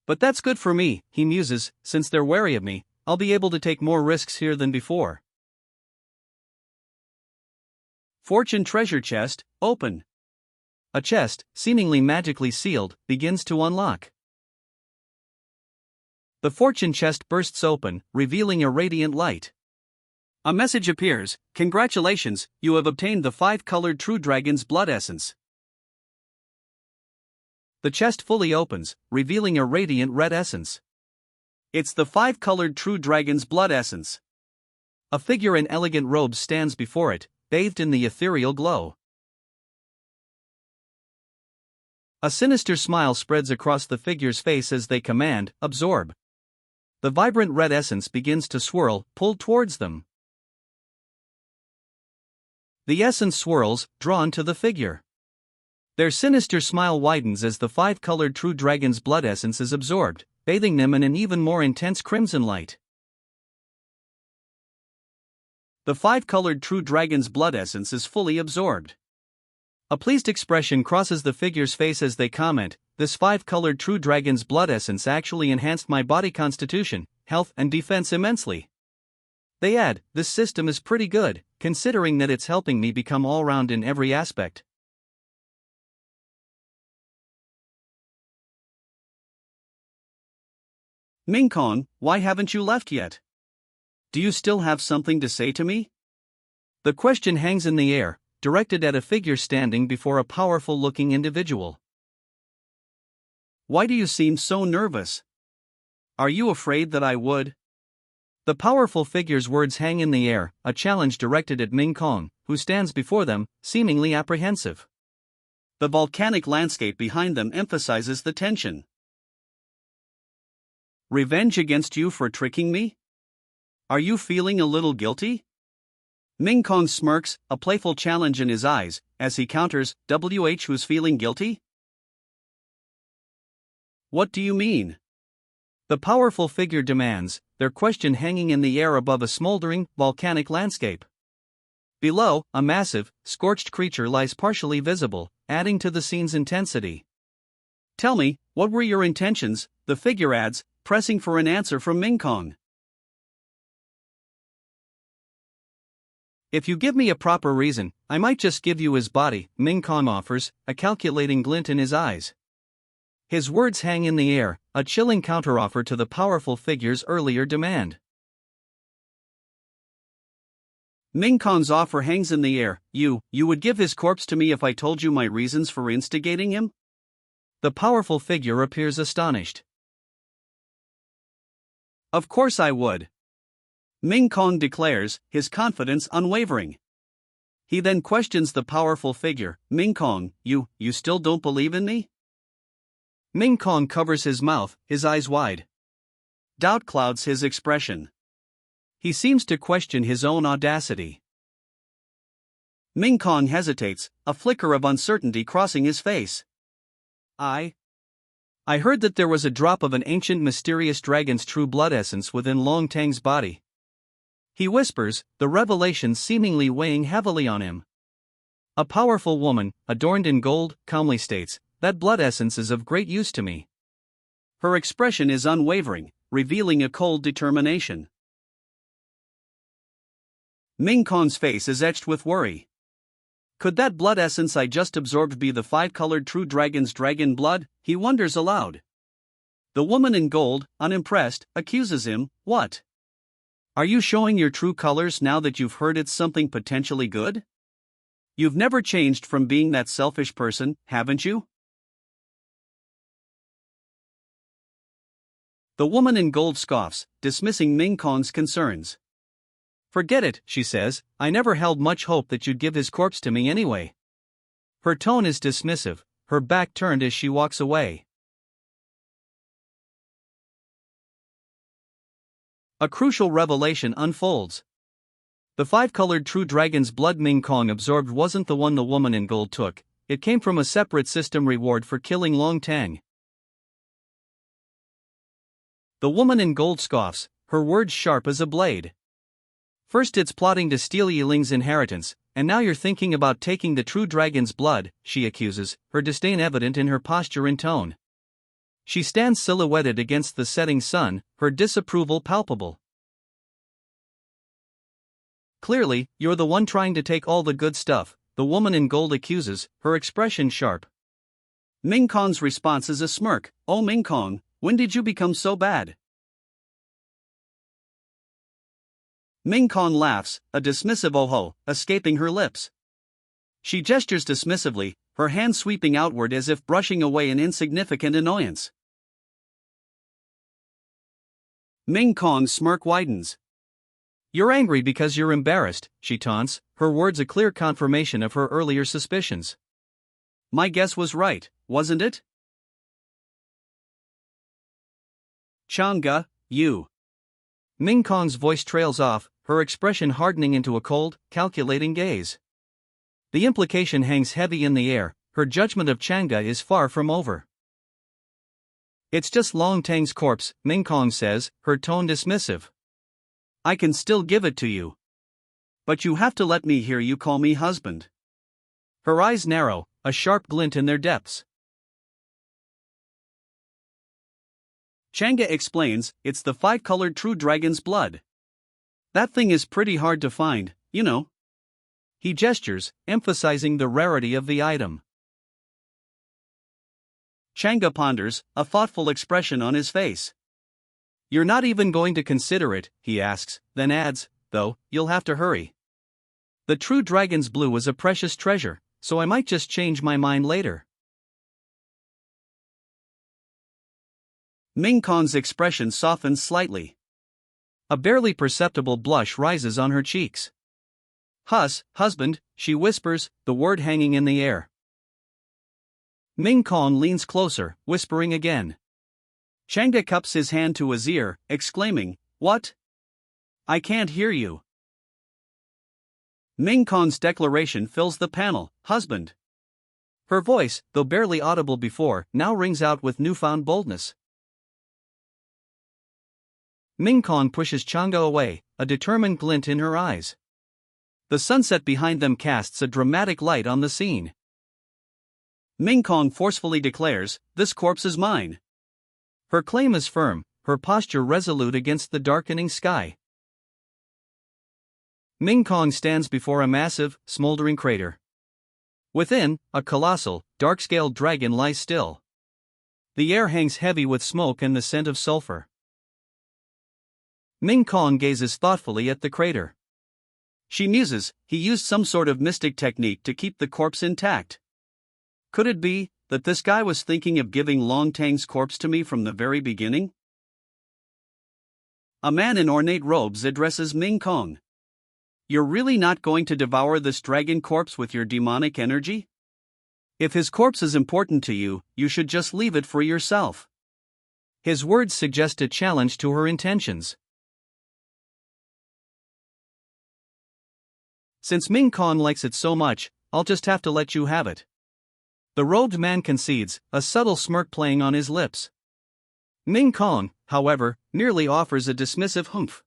But that's good for me, he muses, since they're wary of me, I'll be able to take more risks here than before. Fortune treasure chest, open. A chest, seemingly magically sealed, begins to unlock. The fortune chest bursts open, revealing a radiant light. A message appears, congratulations, you have obtained the 5-colored True Dragon's Blood Essence. The chest fully opens, revealing a radiant red essence. It's the 5-colored True Dragon's Blood Essence. A figure in elegant robes stands before it, bathed in the ethereal glow. A sinister smile spreads across the figure's face as they command, absorb. The vibrant red essence begins to swirl, pulled towards them. The essence swirls, drawn to the figure. Their sinister smile widens as the five-colored true dragon's blood essence is absorbed, bathing them in an even more intense crimson light. The five-colored true dragon's blood essence is fully absorbed. A pleased expression crosses the figure's face as they comment, "This five-colored true dragon's blood essence actually enhanced my body constitution, health and defense immensely." They add, "This system is pretty good, considering that it's helping me become all-round in every aspect." Ming-Kong, why haven't you left yet? Do you still have something to say to me? The question hangs in the air, directed at a figure standing before a powerful-looking individual. Why do you seem so nervous? Are you afraid that I would? The powerful figure's words hang in the air, a challenge directed at Ming-Kong, who stands before them, seemingly apprehensive. The volcanic landscape behind them emphasizes the tension. Revenge against you for tricking me? Are you feeling a little guilty? Ming-Kong smirks, a playful challenge in his eyes, as he counters, who's feeling guilty? What do you mean? The powerful figure demands, their question hanging in the air above a smoldering, volcanic landscape. Below, a massive, scorched creature lies partially visible, adding to the scene's intensity. Tell me, what were your intentions? The figure adds, pressing for an answer from Ming-Kong. If you give me a proper reason, I might just give you his body, Ming-Kong offers, a calculating glint in his eyes. His words hang in the air, a chilling counteroffer to the powerful figure's earlier demand. Ming-Kong's offer hangs in the air. You would give his corpse to me if I told you my reasons for instigating him? The powerful figure appears astonished. Of course I would. Ming-Kong declares, his confidence unwavering. He then questions the powerful figure, Ming-Kong, you still don't believe in me? Ming-Kong covers his mouth, his eyes wide. Doubt clouds his expression. He seems to question his own audacity. Ming-Kong hesitates, a flicker of uncertainty crossing his face. I heard that there was a drop of an ancient mysterious dragon's true blood essence within Long Tang's body. He whispers, the revelation seemingly weighing heavily on him. A powerful woman, adorned in gold, calmly states, "That blood essence is of great use to me." Her expression is unwavering, revealing a cold determination. Ming-Kong's face is etched with worry. Could that blood essence I just absorbed be the five-colored true dragon's dragon blood? He wonders aloud. The woman in gold, unimpressed, accuses him, "What? Are you showing your true colors now that you've heard it's something potentially good? You've never changed from being that selfish person, haven't you?" The woman in gold scoffs, dismissing Ming-Kong's concerns. "Forget it," she says, "I never held much hope that you'd give his corpse to me anyway." Her tone is dismissive, her back turned as she walks away. A crucial revelation unfolds. The five-colored true dragon's blood Ming-Kong absorbed wasn't the one the woman in gold took, it came from a separate system reward for killing Long Tang. The woman in gold scoffs, her words sharp as a blade. "First it's plotting to steal Yiling's inheritance, and now you're thinking about taking the true dragon's blood," she accuses, her disdain evident in her posture and tone. She stands silhouetted against the setting sun, her disapproval palpable. "Clearly, you're the one trying to take all the good stuff," the woman in gold accuses, her expression sharp. Ming-Kong's response is a smirk. "Oh Ming-Kong, when did you become so bad?" Ming-Kong laughs, a dismissive oh-ho, escaping her lips. She gestures dismissively, her hand sweeping outward as if brushing away an insignificant annoyance. Ming-Kong's smirk widens. You're angry because you're embarrassed, she taunts, her words a clear confirmation of her earlier suspicions. My guess was right, wasn't it? Chang'e, you. Ming Kong's voice trails off, her expression hardening into a cold, calculating gaze. The implication hangs heavy in the air, her judgment of Chang'e is far from over. It's just Long Tang's corpse, Ming Kong says, her tone dismissive. I can still give it to you. But you have to let me hear you call me husband. Her eyes narrow, a sharp glint in their depths. Chang'e explains, it's the 5-colored true dragon's blood. That thing is pretty hard to find, you know. He gestures, emphasizing the rarity of the item. Chang'e ponders, a thoughtful expression on his face. You're not even going to consider it, he asks, then adds, though, you'll have to hurry. The true dragon's blue is a precious treasure, so I might just change my mind later. Ming Kong's expression softens slightly. A barely perceptible blush rises on her cheeks. Husband, she whispers, the word hanging in the air. Ming Kong leans closer, whispering again. Chang'e cups his hand to his ear, exclaiming, What? I can't hear you. Ming Kong's declaration fills the panel, husband. Her voice, though barely audible before, now rings out with newfound boldness. Ming Kong pushes Chang'e away, a determined glint in her eyes. The sunset behind them casts a dramatic light on the scene. Ming Kong forcefully declares, This corpse is mine. Her claim is firm, her posture resolute against the darkening sky. Ming Kong stands before a massive, smoldering crater. Within, a colossal, dark-scaled dragon lies still. The air hangs heavy with smoke and the scent of sulfur. Ming Kong gazes thoughtfully at the crater. She muses, he used some sort of mystic technique to keep the corpse intact. Could it be that this guy was thinking of giving Long Tang's corpse to me from the very beginning? A man in ornate robes addresses Ming Kong. You're really not going to devour this dragon corpse with your demonic energy? If his corpse is important to you, you should just leave it for yourself. His words suggest a challenge to her intentions. Since Ming Kong likes it so much, I'll just have to let you have it. The robed man concedes, a subtle smirk playing on his lips. Ming Kong, however, merely offers a dismissive humph.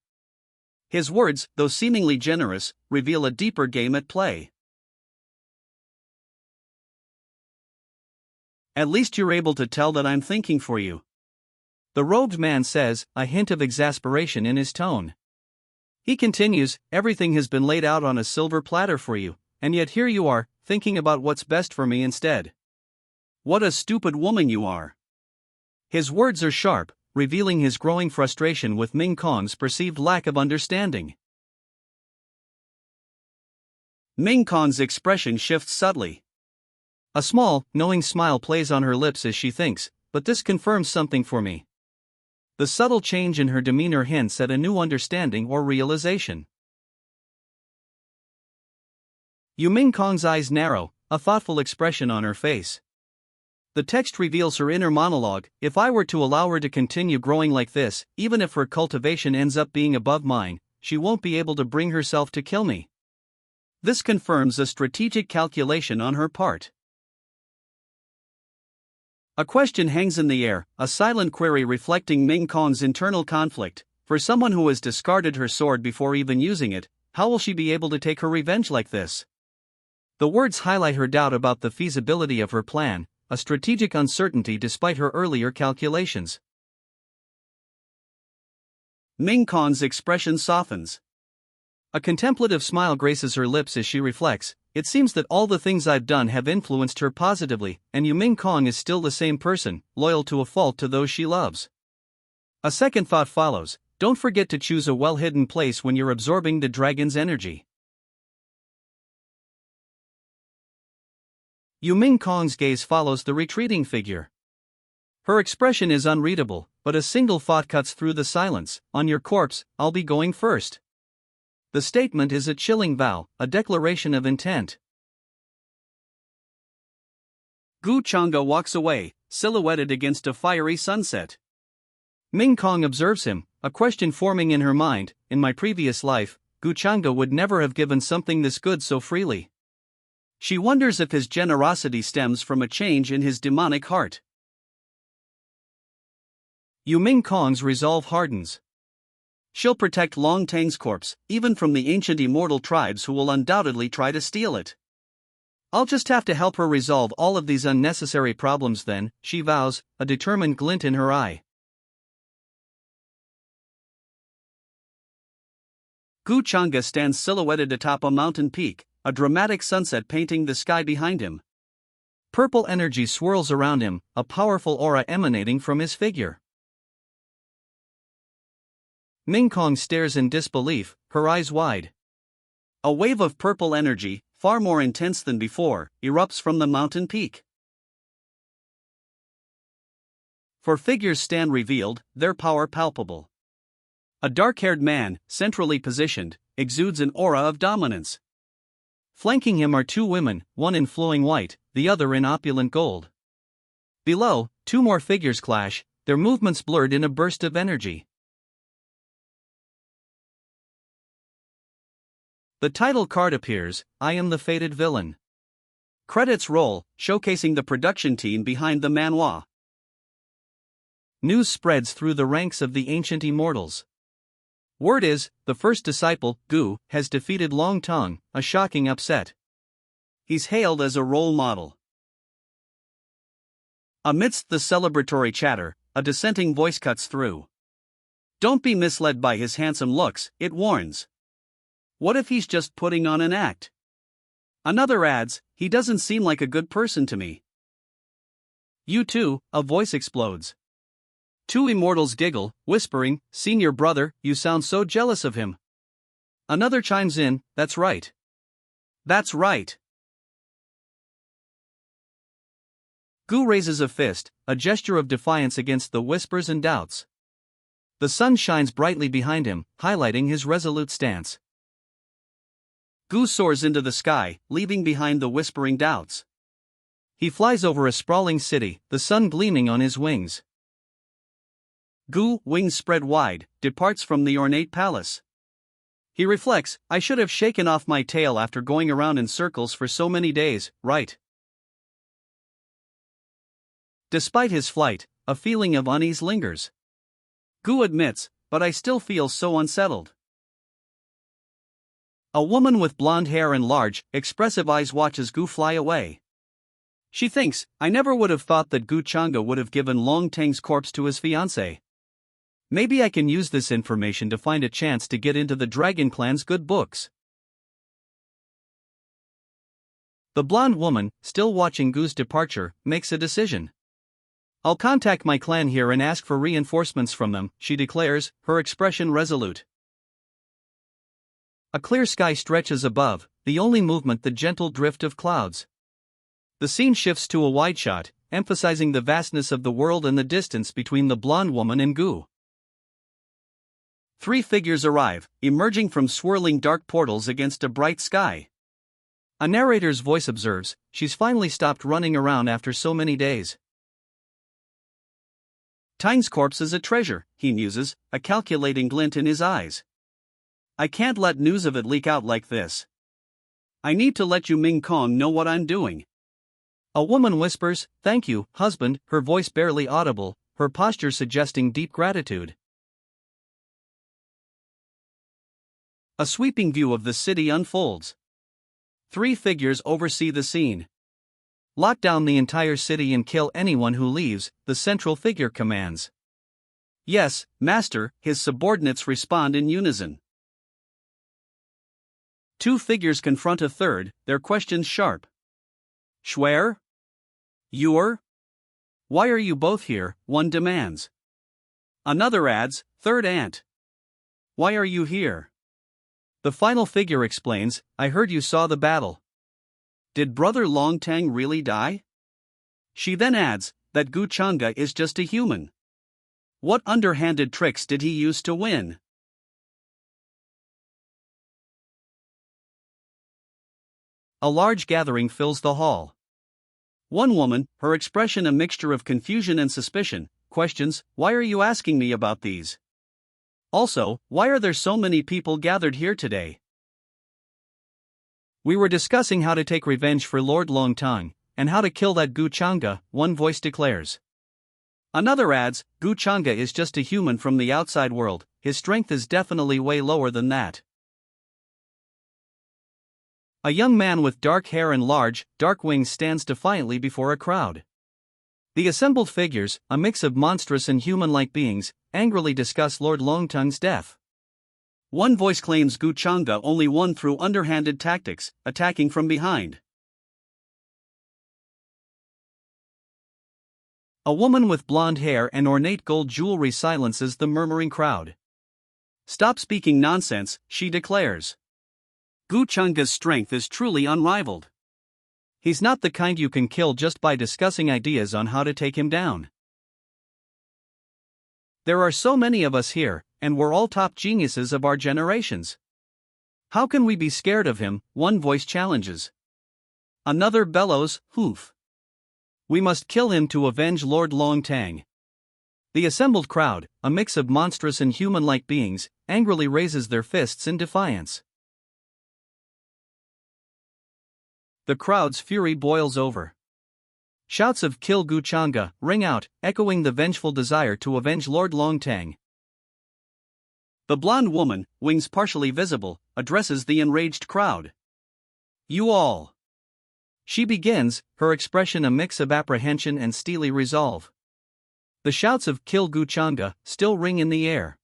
His words, though seemingly generous, reveal a deeper game at play. At least you're able to tell that I'm thinking for you. The robed man says, a hint of exasperation in his tone. He continues, everything has been laid out on a silver platter for you, and yet here you are, thinking about what's best for me instead. What a stupid woman you are. His words are sharp, revealing his growing frustration with Ming Kong's perceived lack of understanding. Ming Kong's expression shifts subtly. A small, knowing smile plays on her lips as she thinks, but this confirms something for me. The subtle change in her demeanor hints at a new understanding or realization. Ming Kong's eyes narrow, a thoughtful expression on her face. The text reveals her inner monologue, if I were to allow her to continue growing like this, even if her cultivation ends up being above mine, she won't be able to bring herself to kill me. This confirms a strategic calculation on her part. A question hangs in the air, a silent query reflecting Ming Kong's internal conflict. For someone who has discarded her sword before even using it, how will she be able to take her revenge like this? The words highlight her doubt about the feasibility of her plan, a strategic uncertainty despite her earlier calculations. Ming Kong's expression softens. A contemplative smile graces her lips as she reflects, it seems that all the things I've done have influenced her positively, and Ming Kong is still the same person, loyal to a fault to those she loves. A second thought follows, don't forget to choose a well-hidden place when you're absorbing the dragon's energy. Ming Kong's gaze follows the retreating figure. Her expression is unreadable, but a single thought cuts through the silence, on your corpse, I'll be going first. The statement is a chilling vow, a declaration of intent. Gu Chang'e walks away, silhouetted against a fiery sunset. Ming Kong observes him, a question forming in her mind. In my previous life, Gu Chang'e would never have given something this good so freely. She wonders if his generosity stems from a change in his demonic heart. Ming Kong's resolve hardens. She'll protect Long Tang's corpse, even from the ancient immortal tribes who will undoubtedly try to steal it. I'll just have to help her resolve all of these unnecessary problems then, she vows, a determined glint in her eye. Gu Chang'e stands silhouetted atop a mountain peak, a dramatic sunset painting the sky behind him. Purple energy swirls around him, a powerful aura emanating from his figure. Ming Kong stares in disbelief, her eyes wide. A wave of purple energy, far more intense than before, erupts from the mountain peak. 4 figures stand revealed, their power palpable. A dark-haired man, centrally positioned, exudes an aura of dominance. Flanking him are 2 women, one in flowing white, the other in opulent gold. Below, 2 more figures clash, their movements blurred in a burst of energy. The title card appears, I am the fated villain. Credits roll, showcasing the production team behind the manhwa. News spreads through the ranks of the ancient immortals. Word is, the first disciple, Gu, has defeated Long Tang, a shocking upset. He's hailed as a role model. Amidst the celebratory chatter, a dissenting voice cuts through. Don't be misled by his handsome looks, it warns. What if he's just putting on an act? Another adds, he doesn't seem like a good person to me. You too, a voice explodes. 2 immortals giggle, whispering, Senior brother, you sound so jealous of him. Another chimes in, that's right. That's right. Gu raises a fist, a gesture of defiance against the whispers and doubts. The sun shines brightly behind him, highlighting his resolute stance. Gu soars into the sky, leaving behind the whispering doubts. He flies over a sprawling city, the sun gleaming on his wings. Gu, wings spread wide, departs from the ornate palace. He reflects, I should have shaken off my tail after going around in circles for so many days, right? Despite his flight, a feeling of unease lingers. Gu admits, but I still feel so unsettled. A woman with blonde hair and large, expressive eyes watches Gu fly away. She thinks, I never would have thought that Gu Chang'e would have given Long Tang's corpse to his fiancée. Maybe I can use this information to find a chance to get into the Dragon Clan's good books. The blonde woman, still watching Gu's departure, makes a decision. I'll contact my clan here and ask for reinforcements from them, she declares, her expression resolute. A clear sky stretches above, the only movement the gentle drift of clouds. The scene shifts to a wide shot, emphasizing the vastness of the world and the distance between the blonde woman and Gu. 3 figures arrive, emerging from swirling dark portals against a bright sky. A narrator's voice observes, she's finally stopped running around after so many days. Tang's corpse is a treasure, he muses, a calculating glint in his eyes. I can't let news of it leak out like this. I need to let you Ming Kong know what I'm doing. A woman whispers, thank you, husband, her voice barely audible, her posture suggesting deep gratitude. A sweeping view of the city unfolds. 3 figures oversee the scene. Lock down the entire city and kill anyone who leaves, the central figure commands. Yes, master, his subordinates respond in unison. 2 figures confront a third, their questions sharp. Schwer? You're? Why are you both here? One demands. Another adds, third aunt. Why are you here? The final figure explains, I heard you saw the battle. Did brother Long Tang really die? She then adds, that Gu Chang'e is just a human. What underhanded tricks did he use to win? A large gathering fills the hall. One woman, her expression a mixture of confusion and suspicion, questions, "Why are you asking me about these? Also, why are there so many people gathered here today?" "We were discussing how to take revenge for Lord Longtang, and how to kill that Gu Changa," one voice declares. Another adds, "Gu Changa is just a human from the outside world, his strength is definitely way lower than that." A young man with dark hair and large, dark wings stands defiantly before a crowd. The assembled figures, a mix of monstrous and human-like beings, angrily discuss Lord Longtang's death. One voice claims Gu Changa only won through underhanded tactics, attacking from behind. A woman with blonde hair and ornate gold jewelry silences the murmuring crowd. "Stop speaking nonsense," she declares. "Gu Changa's strength is truly unrivaled. He's not the kind you can kill just by discussing ideas on how to take him down. There are so many of us here, and we're all top geniuses of our generations. How can we be scared of him?" one voice challenges. Another bellows, "Hoof. We must kill him to avenge Lord Longtang." The assembled crowd, a mix of monstrous and human-like beings, angrily raises their fists in defiance. The crowd's fury boils over. Shouts of "Kill Gu Changa" ring out, echoing the vengeful desire to avenge Lord Longtang. The blonde woman, wings partially visible, addresses the enraged crowd. "You all." She begins, her expression a mix of apprehension and steely resolve. The shouts of "Kill Gu Changa" still ring in the air.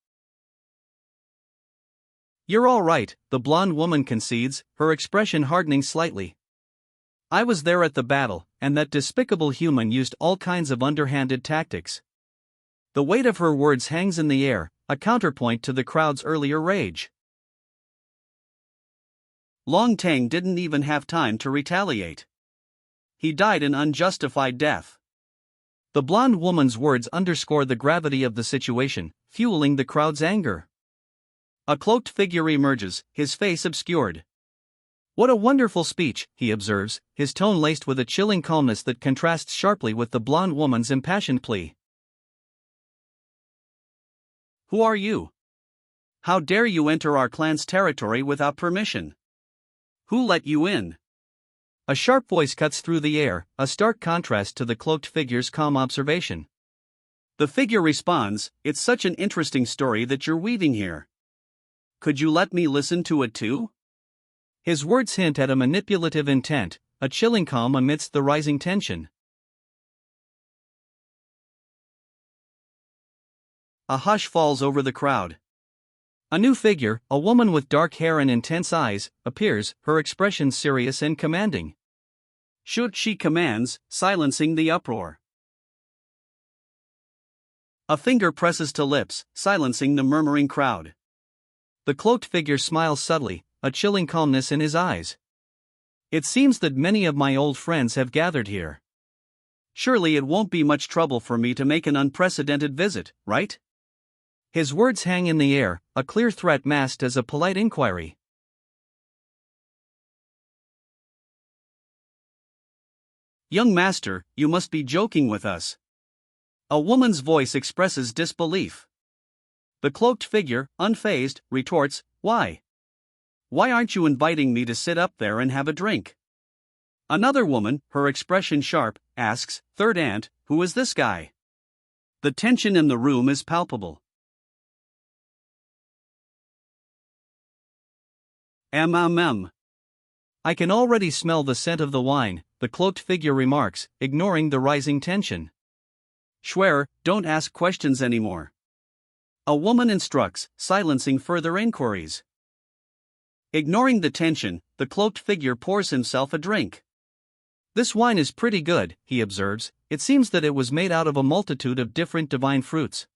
"You're all right," the blonde woman concedes, her expression hardening slightly. "I was there at the battle, and that despicable human used all kinds of underhanded tactics." The weight of her words hangs in the air, a counterpoint to the crowd's earlier rage. Longtang didn't even have time to retaliate. He died an unjustified death. The blonde woman's words underscore the gravity of the situation, fueling the crowd's anger. A cloaked figure emerges, his face obscured. "What a wonderful speech," he observes, his tone laced with a chilling calmness that contrasts sharply with the blonde woman's impassioned plea. "Who are you? How dare you enter our clan's territory without permission? Who let you in?" A sharp voice cuts through the air, a stark contrast to the cloaked figure's calm observation. The figure responds, "It's such an interesting story that you're weaving here. Could you let me listen to it too?" His words hint at a manipulative intent, a chilling calm amidst the rising tension. A hush falls over the crowd. A new figure, a woman with dark hair and intense eyes, appears, her expression serious and commanding. "Shoot," she commands, silencing the uproar. A finger presses to lips, silencing the murmuring crowd. The cloaked figure smiles subtly, a chilling calmness in his eyes. "It seems that many of my old friends have gathered here. Surely it won't be much trouble for me to make an unprecedented visit, right?" His words hang in the air, a clear threat masked as a polite inquiry. "Young master, you must be joking with us." A woman's voice expresses disbelief. The cloaked figure, unfazed, retorts, "Why? Why aren't you inviting me to sit up there and have a drink?" Another woman, her expression sharp, asks, "Third aunt, who is this guy?" The tension in the room is palpable. "I can already smell the scent of the wine," the cloaked figure remarks, ignoring the rising tension. "Schwer, don't ask questions anymore," a woman instructs, silencing further inquiries. Ignoring the tension, the cloaked figure pours himself a drink. "This wine is pretty good," he observes. "It seems that it was made out of a multitude of different divine fruits."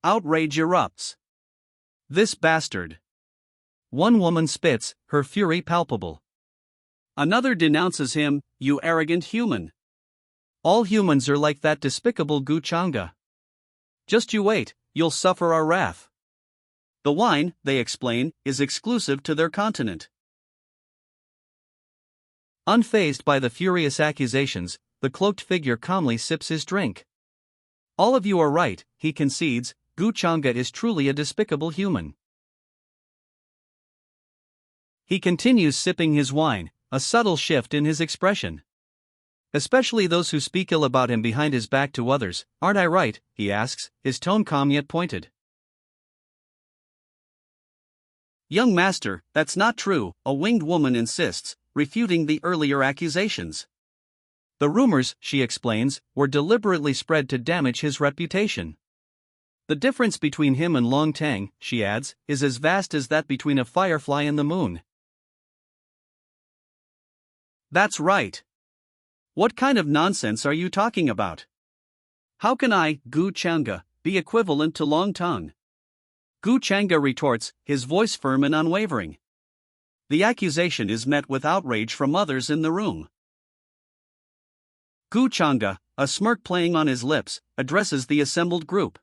Outrage erupts. "This bastard." One woman spits, her fury palpable. Another denounces him, "You arrogant human. All humans are like that despicable Gu Changa. Just you wait, you'll suffer our wrath." The wine, they explain, is exclusive to their continent. Unfazed by the furious accusations, the cloaked figure calmly sips his drink. All of you are right, he concedes, Gu Chang'e is truly a despicable human. He continues sipping his wine, a subtle shift in his expression. Especially those who speak ill about him behind his back to others, aren't I right, he asks, his tone calm yet pointed. Young master, that's not true, a winged woman insists, refuting the earlier accusations. The rumors, she explains, were deliberately spread to damage his reputation. The difference between him and Long Tang, she adds, is as vast as that between a firefly and the moon. That's right. What kind of nonsense are you talking about? How can I, Gu Chang'e, be equivalent to Long Tang? Gu Chang'e retorts, his voice firm and unwavering. The accusation is met with outrage from others in the room. Gu Chang'e, a smirk playing on his lips, addresses the assembled group.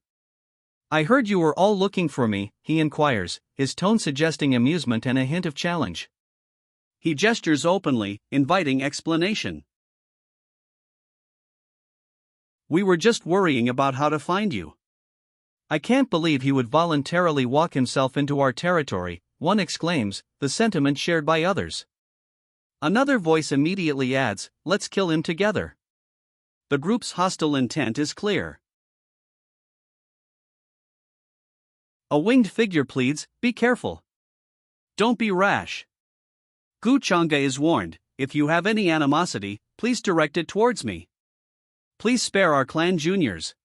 I heard you were all looking for me, he inquires, his tone suggesting amusement and a hint of challenge. He gestures openly, inviting explanation. We were just worrying about how to find you. I can't believe he would voluntarily walk himself into our territory, one exclaims, the sentiment shared by others. Another voice immediately adds, let's kill him together. The group's hostile intent is clear. A winged figure pleads, be careful. Don't be rash. Gu Chang'e is warned, if you have any animosity, please direct it towards me. Please spare our clan juniors.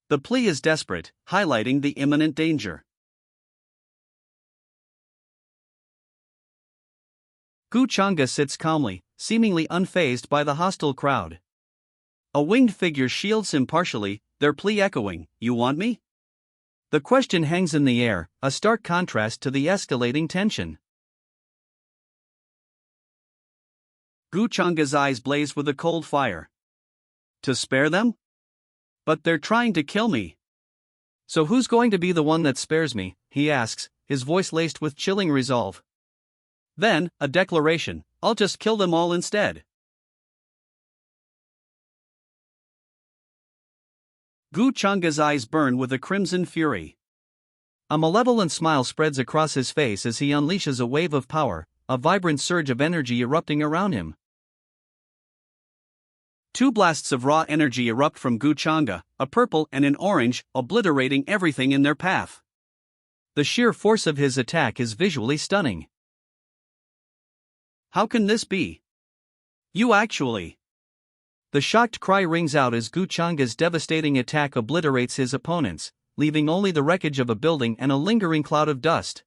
The plea is desperate, highlighting the imminent danger. Gu Chang'e sits calmly, seemingly unfazed by the hostile crowd. A winged figure shields him partially, their plea echoing, you want me? The question hangs in the air, a stark contrast to the escalating tension. Gu Chang'e's eyes blaze with a cold fire. To spare them? But they're trying to kill me. So who's going to be the one that spares me, he asks, his voice laced with chilling resolve. Then, a declaration, I'll just kill them all instead. Gu Chang'e's eyes burn with a crimson fury. A malevolent smile spreads across his face as he unleashes a wave of power, a vibrant surge of energy erupting around him. Two blasts of raw energy erupt from Gu Chang'e, a purple and an orange, obliterating everything in their path. The sheer force of his attack is visually stunning. How can this be? You actually... The shocked cry rings out as Gu Chang'e's devastating attack obliterates his opponents, leaving only the wreckage of a building and a lingering cloud of dust.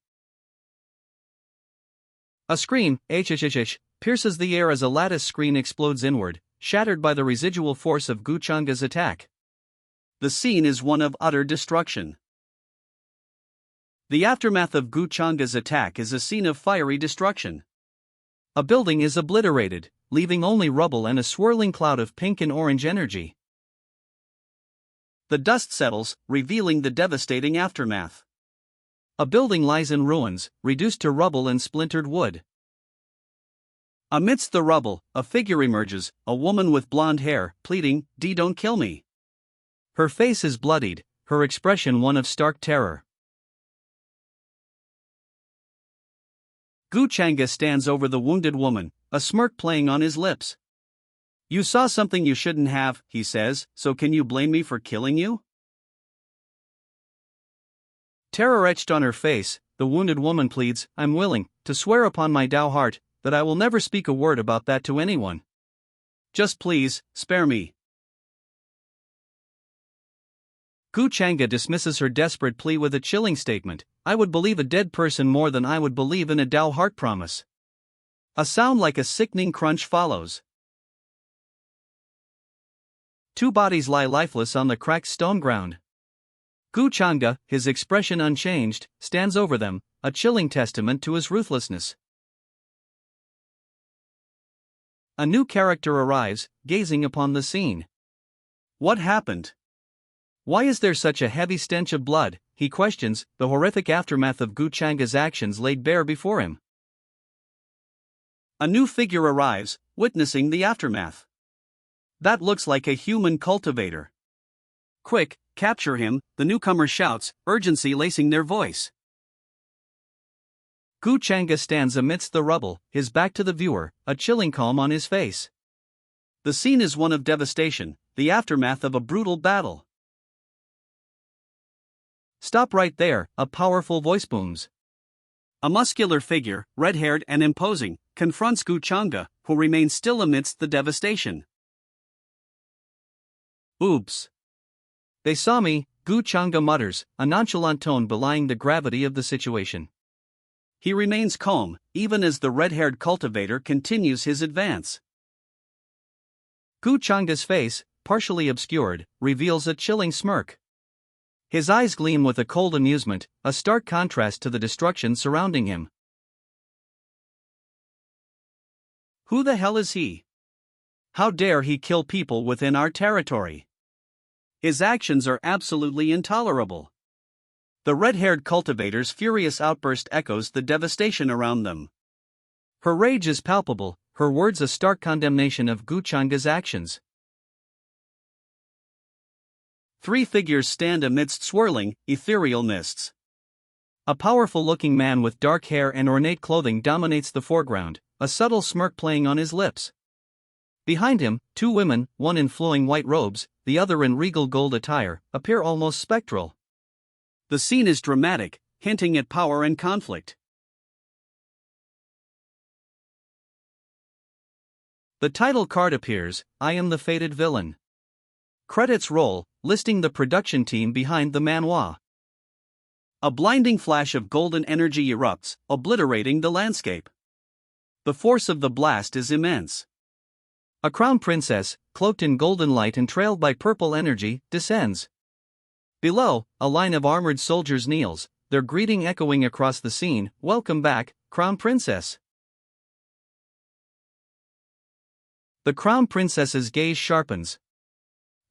A scream, "H-h-h-h," pierces the air as a lattice screen explodes inward, shattered by the residual force of Gu Chang'e's attack. The scene is one of utter destruction. The aftermath of Gu Chang'e's attack is a scene of fiery destruction. A building is obliterated, leaving only rubble and a swirling cloud of pink and orange energy. The dust settles, revealing the devastating aftermath. A building lies in ruins, reduced to rubble and splintered wood. Amidst the rubble, a figure emerges, a woman with blonde hair, pleading, Don't kill me. Her face is bloodied, her expression one of stark terror. Gu Chang'e stands over the wounded woman, a smirk playing on his lips. You saw something you shouldn't have, he says, so can you blame me for killing you? Terror etched on her face, the wounded woman pleads, I'm willing to swear upon my Tao heart that I will never speak a word about that to anyone. Just please, spare me. Gu Chang'e dismisses her desperate plea with a chilling statement, I would believe a dead person more than I would believe in a Tao heart promise. A sound like a sickening crunch follows. Two bodies lie lifeless on the cracked stone ground. Gu Chang'e, his expression unchanged, stands over them, a chilling testament to his ruthlessness. A new character arrives, gazing upon the scene. What happened? Why is there such a heavy stench of blood, he questions, the horrific aftermath of Gu Chang'e's actions laid bare before him. A new figure arrives, witnessing the aftermath. That looks like a human cultivator. Quick, capture him, the newcomer shouts, urgency lacing their voice. Gu Changa stands amidst the rubble, his back to the viewer, a chilling calm on his face. The scene is one of devastation, the aftermath of a brutal battle. Stop right there, a powerful voice booms. A muscular figure, red-haired and imposing, confronts Gu Changa, who remains still amidst the devastation. Oops. They saw me, Gu Changa mutters, a nonchalant tone belying the gravity of the situation. He remains calm, even as the red-haired cultivator continues his advance. Gu Changa's face, partially obscured, reveals a chilling smirk. His eyes gleam with a cold amusement, a stark contrast to the destruction surrounding him. Who the hell is he? How dare he kill people within our territory? His actions are absolutely intolerable. The red-haired cultivator's furious outburst echoes the devastation around them. Her rage is palpable, her words a stark condemnation of Gu Changa's actions. Three figures stand amidst swirling, ethereal mists. A powerful-looking man with dark hair and ornate clothing dominates the foreground, a subtle smirk playing on his lips. Behind him, two women, one in flowing white robes, the other in regal gold attire, appear almost spectral. The scene is dramatic, hinting at power and conflict. The title card appears, I am the fated villain. Credits roll, listing the production team behind the manhwa. A blinding flash of golden energy erupts, obliterating the landscape. The force of the blast is immense. A crown princess, cloaked in golden light and trailed by purple energy, descends. Below, a line of armored soldiers kneels, their greeting echoing across the scene, welcome back, Crown Princess. The Crown Princess's gaze sharpens.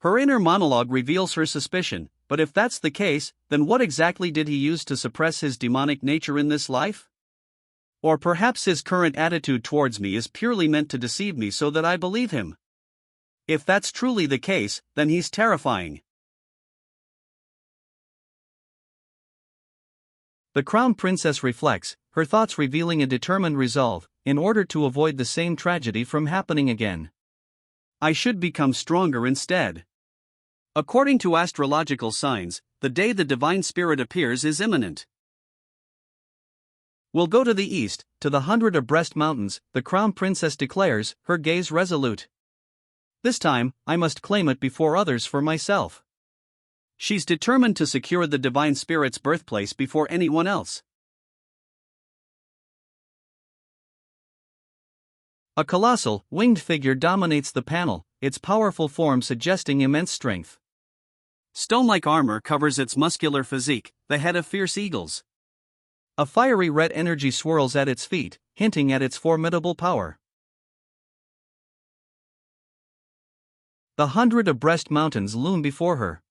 Her inner monologue reveals her suspicion, but if that's the case, then what exactly did he use to suppress his demonic nature in this life? Or perhaps his current attitude towards me is purely meant to deceive me so that I believe him. If that's truly the case, then he's terrifying. The Crown Princess reflects, her thoughts revealing a determined resolve, in order to avoid the same tragedy from happening again. I should become stronger instead. According to astrological signs, the day the divine spirit appears is imminent. We'll go to the east, to the 100 Abreast Mountains, the Crown Princess declares, her gaze resolute. This time, I must claim it before others for myself. She's determined to secure the divine spirit's birthplace before anyone else. A colossal, winged figure dominates the panel, its powerful form suggesting immense strength. Stone-like armor covers its muscular physique, the head of fierce eagles. A fiery red energy swirls at its feet, hinting at its formidable power. The 100 Abreast Mountains loom before her.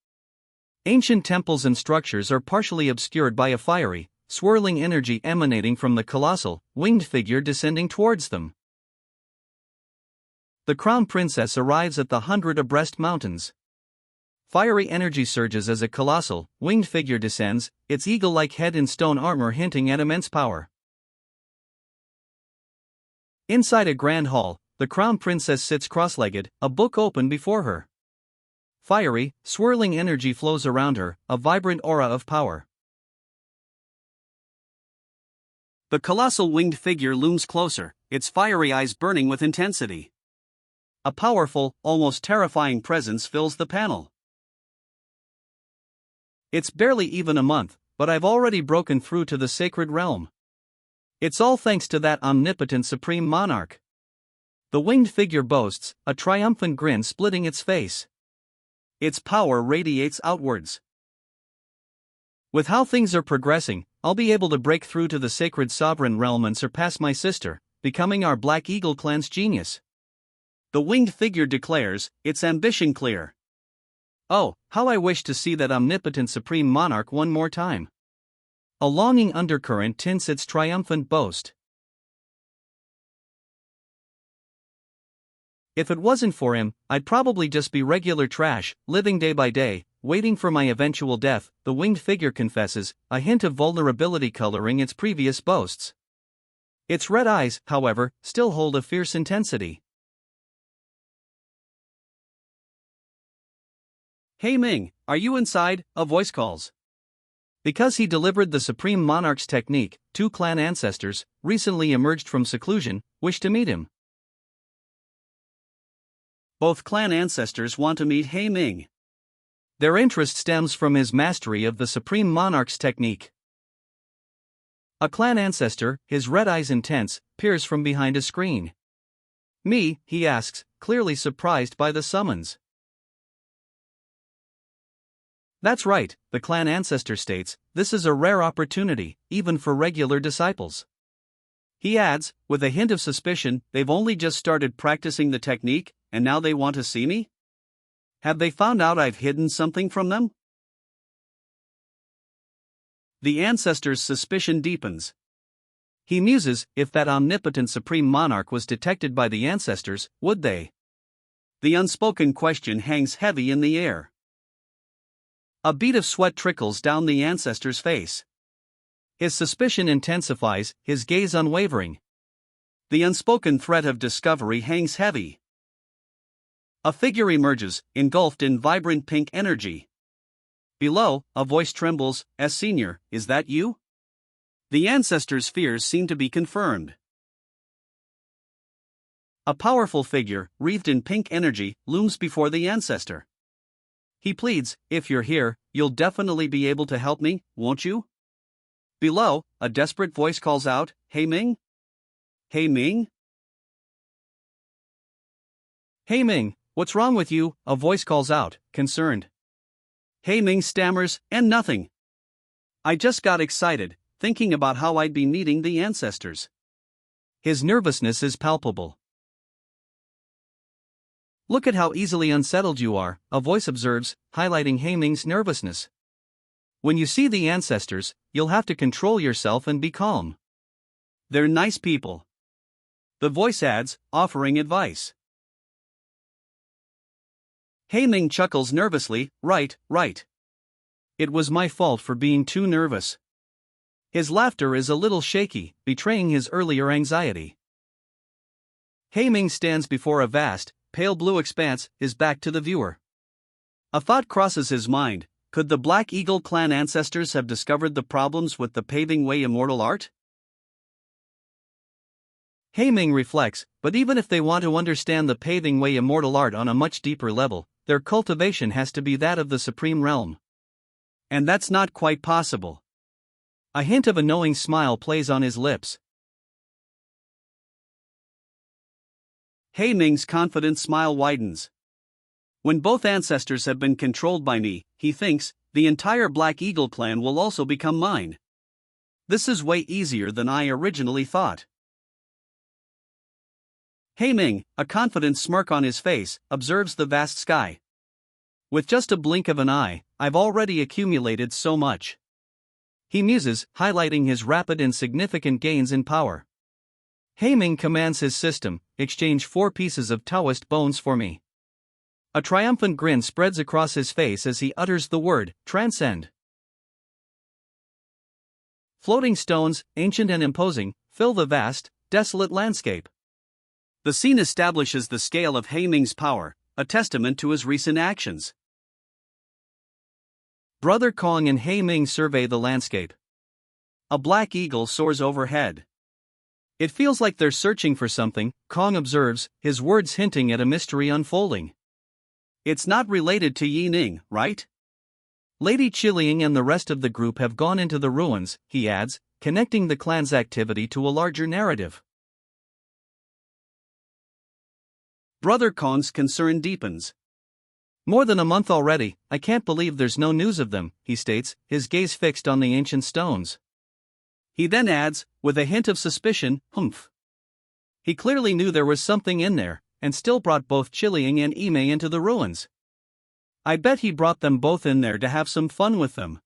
Ancient temples and structures are partially obscured by a fiery, swirling energy emanating from the colossal, winged figure descending towards them. The Crown Princess arrives at the 100 Abreast Mountains. Fiery energy surges as a colossal, winged figure descends, its eagle-like head in stone armor hinting at immense power. Inside a grand hall, the Crown Princess sits cross-legged, a book open before her. Fiery, swirling energy flows around her, a vibrant aura of power. The colossal winged figure looms closer, its fiery eyes burning with intensity. A powerful, almost terrifying presence fills the panel. It's barely even a month, but I've already broken through to the sacred realm. It's all thanks to that omnipotent supreme monarch. The winged figure boasts, a triumphant grin splitting its face. Its power radiates outwards. With how things are progressing, I'll be able to break through to the sacred sovereign realm and surpass my sister, becoming our Black Eagle clan's genius. The winged figure declares, its ambition clear. Oh, how I wish to see that omnipotent supreme monarch one more time. A longing undercurrent tints its triumphant boast. If it wasn't for him, I'd probably just be regular trash, living day by day, waiting for my eventual death, the winged figure confesses, a hint of vulnerability coloring its previous boasts. Its red eyes, however, still hold a fierce intensity. Hey Ming, are you inside? A voice calls. Because he delivered the Supreme Monarch's technique, 2 clan ancestors, recently emerged from seclusion, wish to meet him. Both clan ancestors want to meet Hey Ming. Their interest stems from his mastery of the Supreme Monarch's technique. A clan ancestor, his red eyes intense, peers from behind a screen. Me, he asks, clearly surprised by the summons. That's right, the clan ancestor states, this is a rare opportunity, even for regular disciples. He adds, with a hint of suspicion, they've only just started practicing the technique, and now they want to see me? Have they found out I've hidden something from them? The ancestor's suspicion deepens. He muses, if that omnipotent supreme monarch was detected by the ancestors, would they? The unspoken question hangs heavy in the air. A bead of sweat trickles down the ancestor's face. His suspicion intensifies, his gaze unwavering. The unspoken threat of discovery hangs heavy. A figure emerges, engulfed in vibrant pink energy. Below, a voice trembles, "Senior, is that you?" The ancestor's fears seem to be confirmed. A powerful figure, wreathed in pink energy, looms before the ancestor. He pleads, "If you're here, you'll definitely be able to help me, won't you?" Below, a desperate voice calls out, "Hey Ming? Hey Ming? Hey Ming, what's wrong with you?" a voice calls out, concerned. Hey Ming stammers, "And nothing. I just got excited, thinking about how I'd be meeting the ancestors." His nervousness is palpable. "Look at how easily unsettled you are," a voice observes, highlighting Hey Ming's nervousness. "When you see the ancestors, you'll have to control yourself and be calm. They're nice people." The voice adds, offering advice. Hey Ming chuckles nervously, right. It was my fault for being too nervous." His laughter is a little shaky, betraying his earlier anxiety. Hey Ming stands before a vast, pale blue expanse, his back to the viewer. A thought crosses his mind. Could the Black Eagle clan ancestors have discovered the problems with the Paving Way immortal art? Hey Ming reflects, but even if they want to understand the Paving Way immortal art on a much deeper level, their cultivation has to be that of the supreme realm. And that's not quite possible. A hint of a knowing smile plays on his lips. Hey Ming's confident smile widens. When both ancestors have been controlled by me, he thinks, the entire Black Eagle clan will also become mine. This is way easier than I originally thought. Hey Ming, a confident smirk on his face, observes the vast sky. With just a blink of an eye, I've already accumulated so much. He muses, highlighting his rapid and significant gains in power. Hey Ming commands his system, exchange 4 pieces of Taoist bones for me. A triumphant grin spreads across his face as he utters the word, transcend. Floating stones, ancient and imposing, fill the vast, desolate landscape. The scene establishes the scale of Hey Ming's power, a testament to his recent actions. Brother Kong and Hey Ming survey the landscape. A black eagle soars overhead. It feels like they're searching for something, Kong observes, his words hinting at a mystery unfolding. It's not related to Yi Ning, right? Lady Chiliang and the rest of the group have gone into the ruins, he adds, connecting the clan's activity to a larger narrative. Brother Kong's concern deepens. More than a month already, I can't believe there's no news of them, he states, his gaze fixed on the ancient stones. He then adds, with a hint of suspicion, humph. He clearly knew there was something in there, and still brought both Chiliang and Ime into the ruins. I bet he brought them both in there to have some fun with them.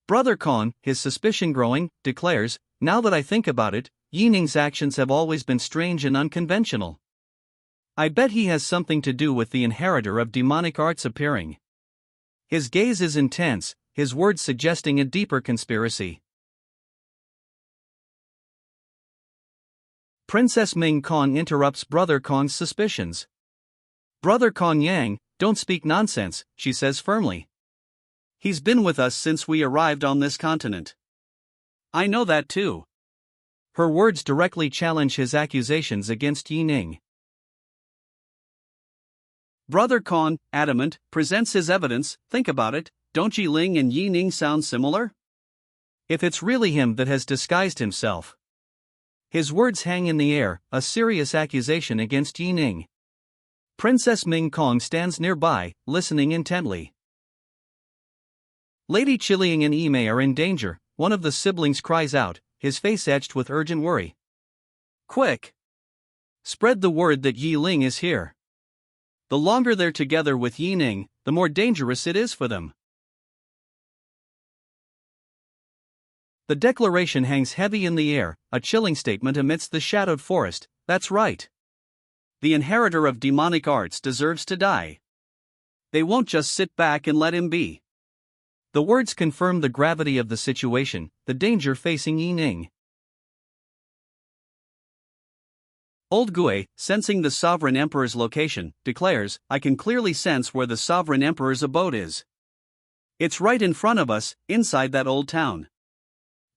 Brother Kong, his suspicion growing, declares, now that I think about it, Yining's actions have always been strange and unconventional. I bet he has something to do with the inheritor of demonic arts appearing. His gaze is intense, his words suggesting a deeper conspiracy. Princess Ming Kong interrupts Brother Kong's suspicions. Brother Kong Yang, don't speak nonsense, she says firmly. He's been with us since we arrived on this continent. I know that too. Her words directly challenge his accusations against Yining. Brother Kong, adamant, presents his evidence. Think about it, don't Yiling and Yining sound similar? If it's really him that has disguised himself. His words hang in the air, a serious accusation against Yining. Princess Ming Kong stands nearby, listening intently. Lady Chiling and Ime are in danger, one of the siblings cries out, his face etched with urgent worry. Quick! Spread the word that Yiling is here. The longer they're together with Yining, the more dangerous it is for them. The declaration hangs heavy in the air, a chilling statement amidst the shadowed forest. That's right. The inheritor of demonic arts deserves to die. They won't just sit back and let him be. The words confirm the gravity of the situation, the danger facing Yining. Old Gue, sensing the sovereign emperor's location, declares, I can clearly sense where the sovereign emperor's abode is. It's right in front of us, inside that old town.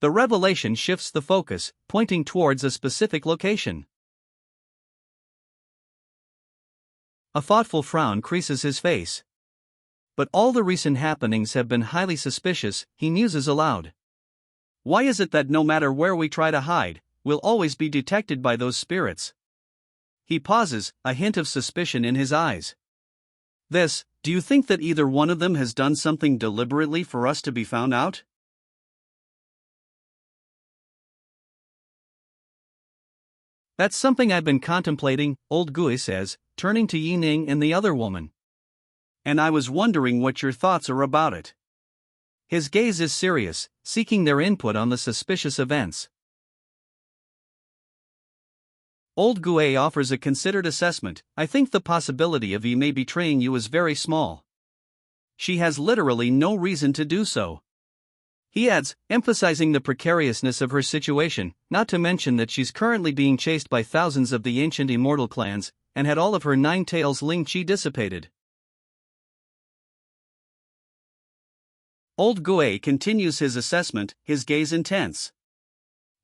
The revelation shifts the focus, pointing towards a specific location. A thoughtful frown creases his face. But all the recent happenings have been highly suspicious, he muses aloud. Why is it that no matter where we try to hide, we'll always be detected by those spirits? He pauses, a hint of suspicion in his eyes. Do you think that either one of them has done something deliberately for us to be found out? That's something I've been contemplating, Old Gue says, turning to Yining and the other woman. And I was wondering what your thoughts are about it. His gaze is serious, seeking their input on the suspicious events. Old Gue offers a considered assessment. I think the possibility of Ime betraying you is very small. She has literally no reason to do so. He adds, emphasizing the precariousness of her situation, not to mention that she's currently being chased by thousands of the ancient immortal clans, and had all of her 9 tails Ling Chi dissipated. Old Gue continues his assessment, his gaze intense.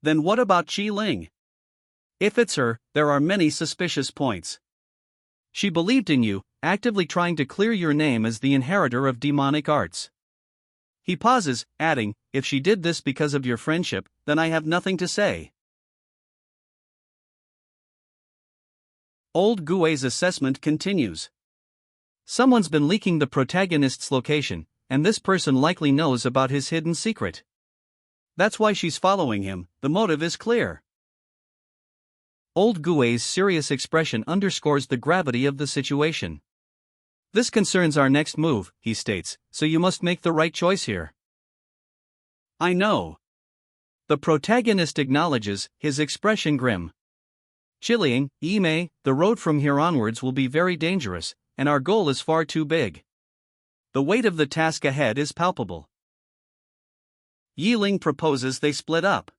Then what about Qi Ling? If it's her, there are many suspicious points. She believed in you, actively trying to clear your name as the inheritor of demonic arts. He pauses, adding, if she did this because of your friendship, then I have nothing to say. Old Gue's assessment continues. Someone's been leaking the protagonist's location, and this person likely knows about his hidden secret. That's why she's following him, the motive is clear. Old Gue's serious expression underscores the gravity of the situation. This concerns our next move, he states, so you must make the right choice here. I know. The protagonist acknowledges, his expression grim. Chiling, Ime, the road from here onwards will be very dangerous, and our goal is far too big. The weight of the task ahead is palpable. Yiling proposes they split up.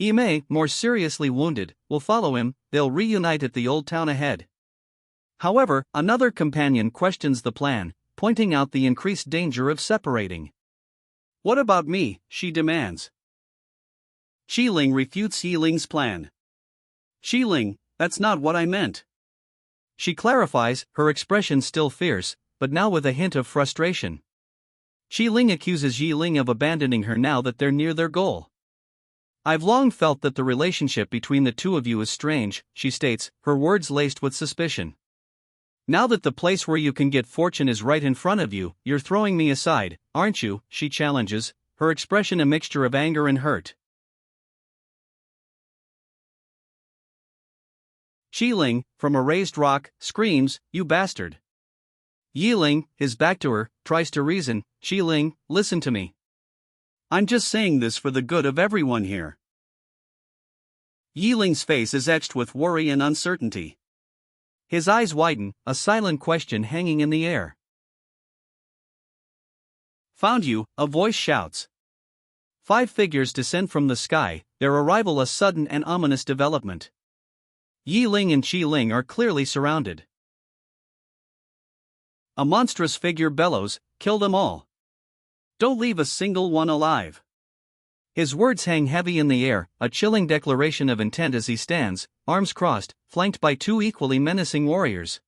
Ime, more seriously wounded, will follow him. They'll reunite at the old town ahead. However, another companion questions the plan, pointing out the increased danger of separating. What about me? She demands. Qiling refutes Yiling's plan. Qiling, that's not what I meant. She clarifies, her expression still fierce, but now with a hint of frustration. Qiling accuses Yiling of abandoning her now that they're near their goal. I've long felt that the relationship between the two of you is strange, she states, her words laced with suspicion. Now that the place where you can get fortune is right in front of you, you're throwing me aside, aren't you? She challenges, her expression a mixture of anger and hurt. Qiling, from a raised rock, screams, you bastard. Yiling, his back to her, tries to reason, Qiling, listen to me. I'm just saying this for the good of everyone here. Yi Ling's face is etched with worry and uncertainty. His eyes widen, a silent question hanging in the air. Found you, a voice shouts. 5 figures descend from the sky, their arrival a sudden and ominous development. Yi Ling and Qi Ling are clearly surrounded. A monstrous figure bellows, "Kill them all. Don't leave a single one alive." His words hang heavy in the air, a chilling declaration of intent as he stands, arms crossed, flanked by 2 equally menacing warriors.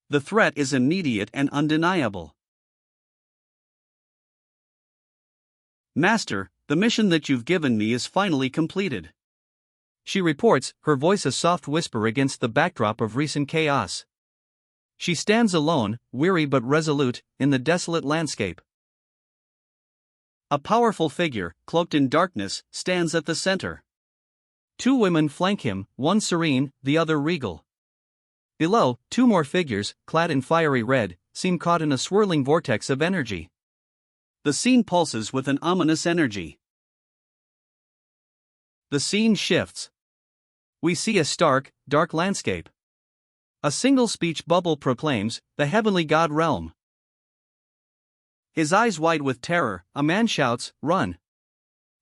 The threat is immediate and undeniable. "Master, the mission that you've given me is finally completed," she reports, her voice a soft whisper against the backdrop of recent chaos. She stands alone, weary but resolute, in the desolate landscape. A powerful figure, cloaked in darkness, stands at the center. 2 women flank him, one serene, the other regal. Below, 2 more figures, clad in fiery red, seem caught in a swirling vortex of energy. The scene pulses with an ominous energy. The scene shifts. We see a stark, dark landscape. A single speech bubble proclaims, "The heavenly god realm." His eyes wide with terror, a man shouts, "Run!"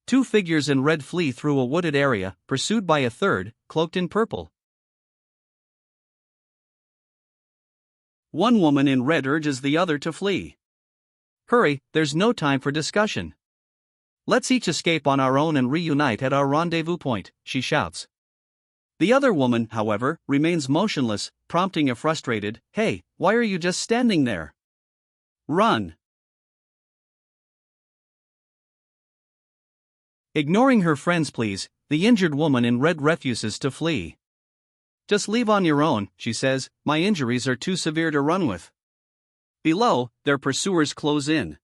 2 figures in red flee through a wooded area, pursued by a third, cloaked in purple. One woman in red urges the other to flee. "Hurry, there's no time for discussion. Let's each escape on our own and reunite at our rendezvous point," she shouts. The other woman, however, remains motionless, prompting a frustrated, "Hey, why are you just standing there? Run!" Ignoring her friend's pleas, the injured woman in red refuses to flee. "Just leave on your own," she says, "my injuries are too severe to run with." Below, their pursuers close in.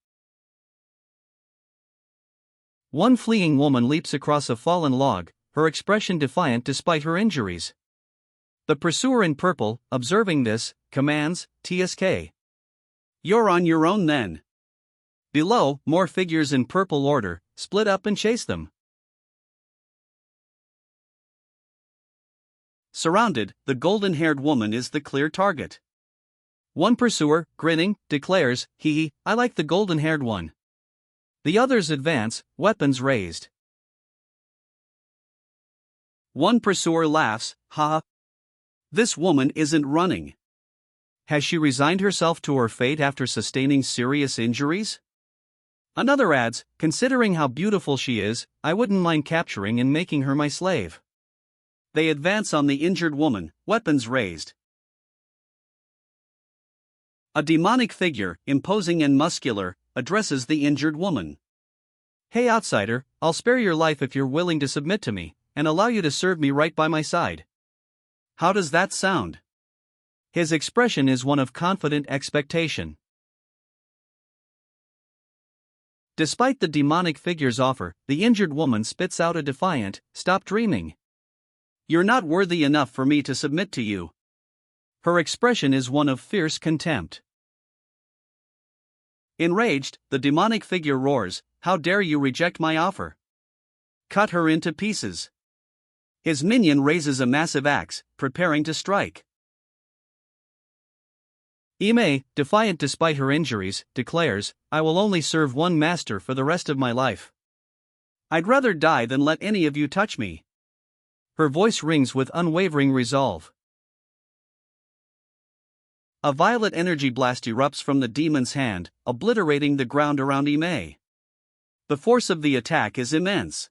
One fleeing woman leaps across a fallen log, her expression defiant despite her injuries. The pursuer in purple, observing this, commands, "TSK. You're on your own then." Below, more figures in purple order, split up and chase them. Surrounded, the golden-haired woman is the clear target. One pursuer, grinning, declares, "Hee, I like the golden-haired one." The others advance, weapons raised. One pursuer laughs, "Ha! This woman isn't running. Has she resigned herself to her fate after sustaining serious injuries?" Another adds, "Considering how beautiful she is, I wouldn't mind capturing and making her my slave." They advance on the injured woman, weapons raised. A demonic figure, imposing and muscular, addresses the injured woman. "Hey outsider, I'll spare your life if you're willing to submit to me, and allow you to serve me right by my side." How does that sound? His expression is one of confident expectation. Despite the demonic figure's offer, the injured woman spits out a defiant, "Stop dreaming. You're not worthy enough for me to submit to you." Her expression is one of fierce contempt. Enraged, the demonic figure roars, "How dare you reject my offer? Cut her into pieces." His minion raises a massive axe, preparing to strike. Ime, defiant despite her injuries, declares, "I will only serve one master for the rest of my life. I'd rather die than let any of you touch me." Her voice rings with unwavering resolve. A violet energy blast erupts from the demon's hand, obliterating the ground around Ime. The force of the attack is immense.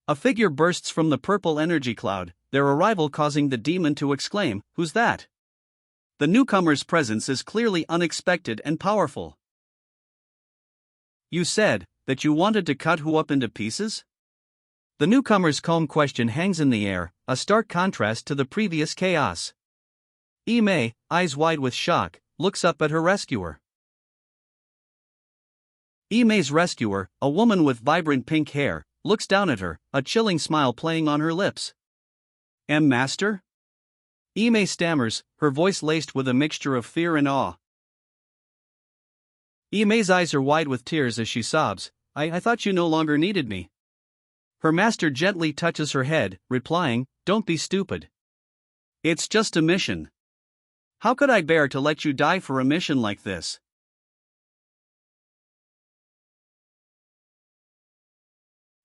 A figure bursts from the purple energy cloud, their arrival causing the demon to exclaim, "Who's that?" The newcomer's presence is clearly unexpected and powerful. "You said that you wanted to cut who up into pieces?" The newcomer's calm question hangs in the air, a stark contrast to the previous chaos. Ime, eyes wide with shock, looks up at her rescuer. Ime's rescuer, a woman with vibrant pink hair, looks down at her, a chilling smile playing on her lips. Master?" Ime stammers, her voice laced with a mixture of fear and awe. Ime's eyes are wide with tears as she sobs, I thought you no longer needed me. Her master gently touches her head, replying, "Don't be stupid. It's just a mission. How could I bear to let you die for a mission like this?"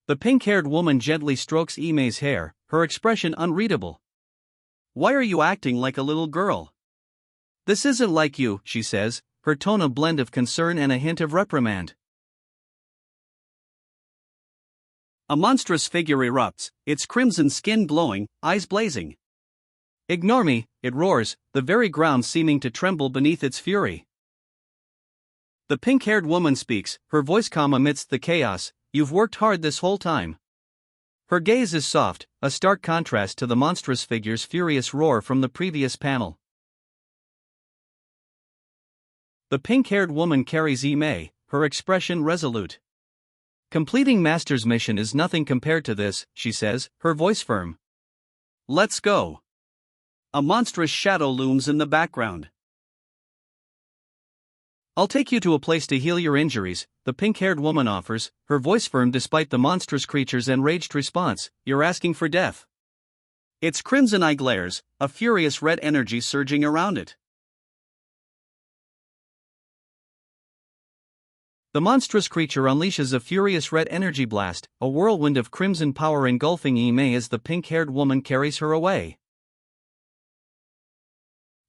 The pink-haired woman gently strokes Ime's hair, her expression unreadable. "Why are you acting like a little girl?" "This isn't like you," she says, her tone a blend of concern and a hint of reprimand. A monstrous figure erupts, its crimson skin glowing, eyes blazing. "Ignore me," it roars, the very ground seeming to tremble beneath its fury. The pink-haired woman speaks, her voice calm amidst the chaos. "You've worked hard this whole time." Her gaze is soft, a stark contrast to the monstrous figure's furious roar from the previous panel. The pink-haired woman carries Ime, her expression resolute. "Completing Master's mission is nothing compared to this," she says, her voice firm. "Let's go." A monstrous shadow looms in the background. "I'll take you to a place to heal your injuries," the pink-haired woman offers, her voice firm despite the monstrous creature's enraged response. "You're asking for death." Its crimson eye glares, a furious red energy surging around it. The monstrous creature unleashes a furious red energy blast, a whirlwind of crimson power engulfing Ime as the pink-haired woman carries her away.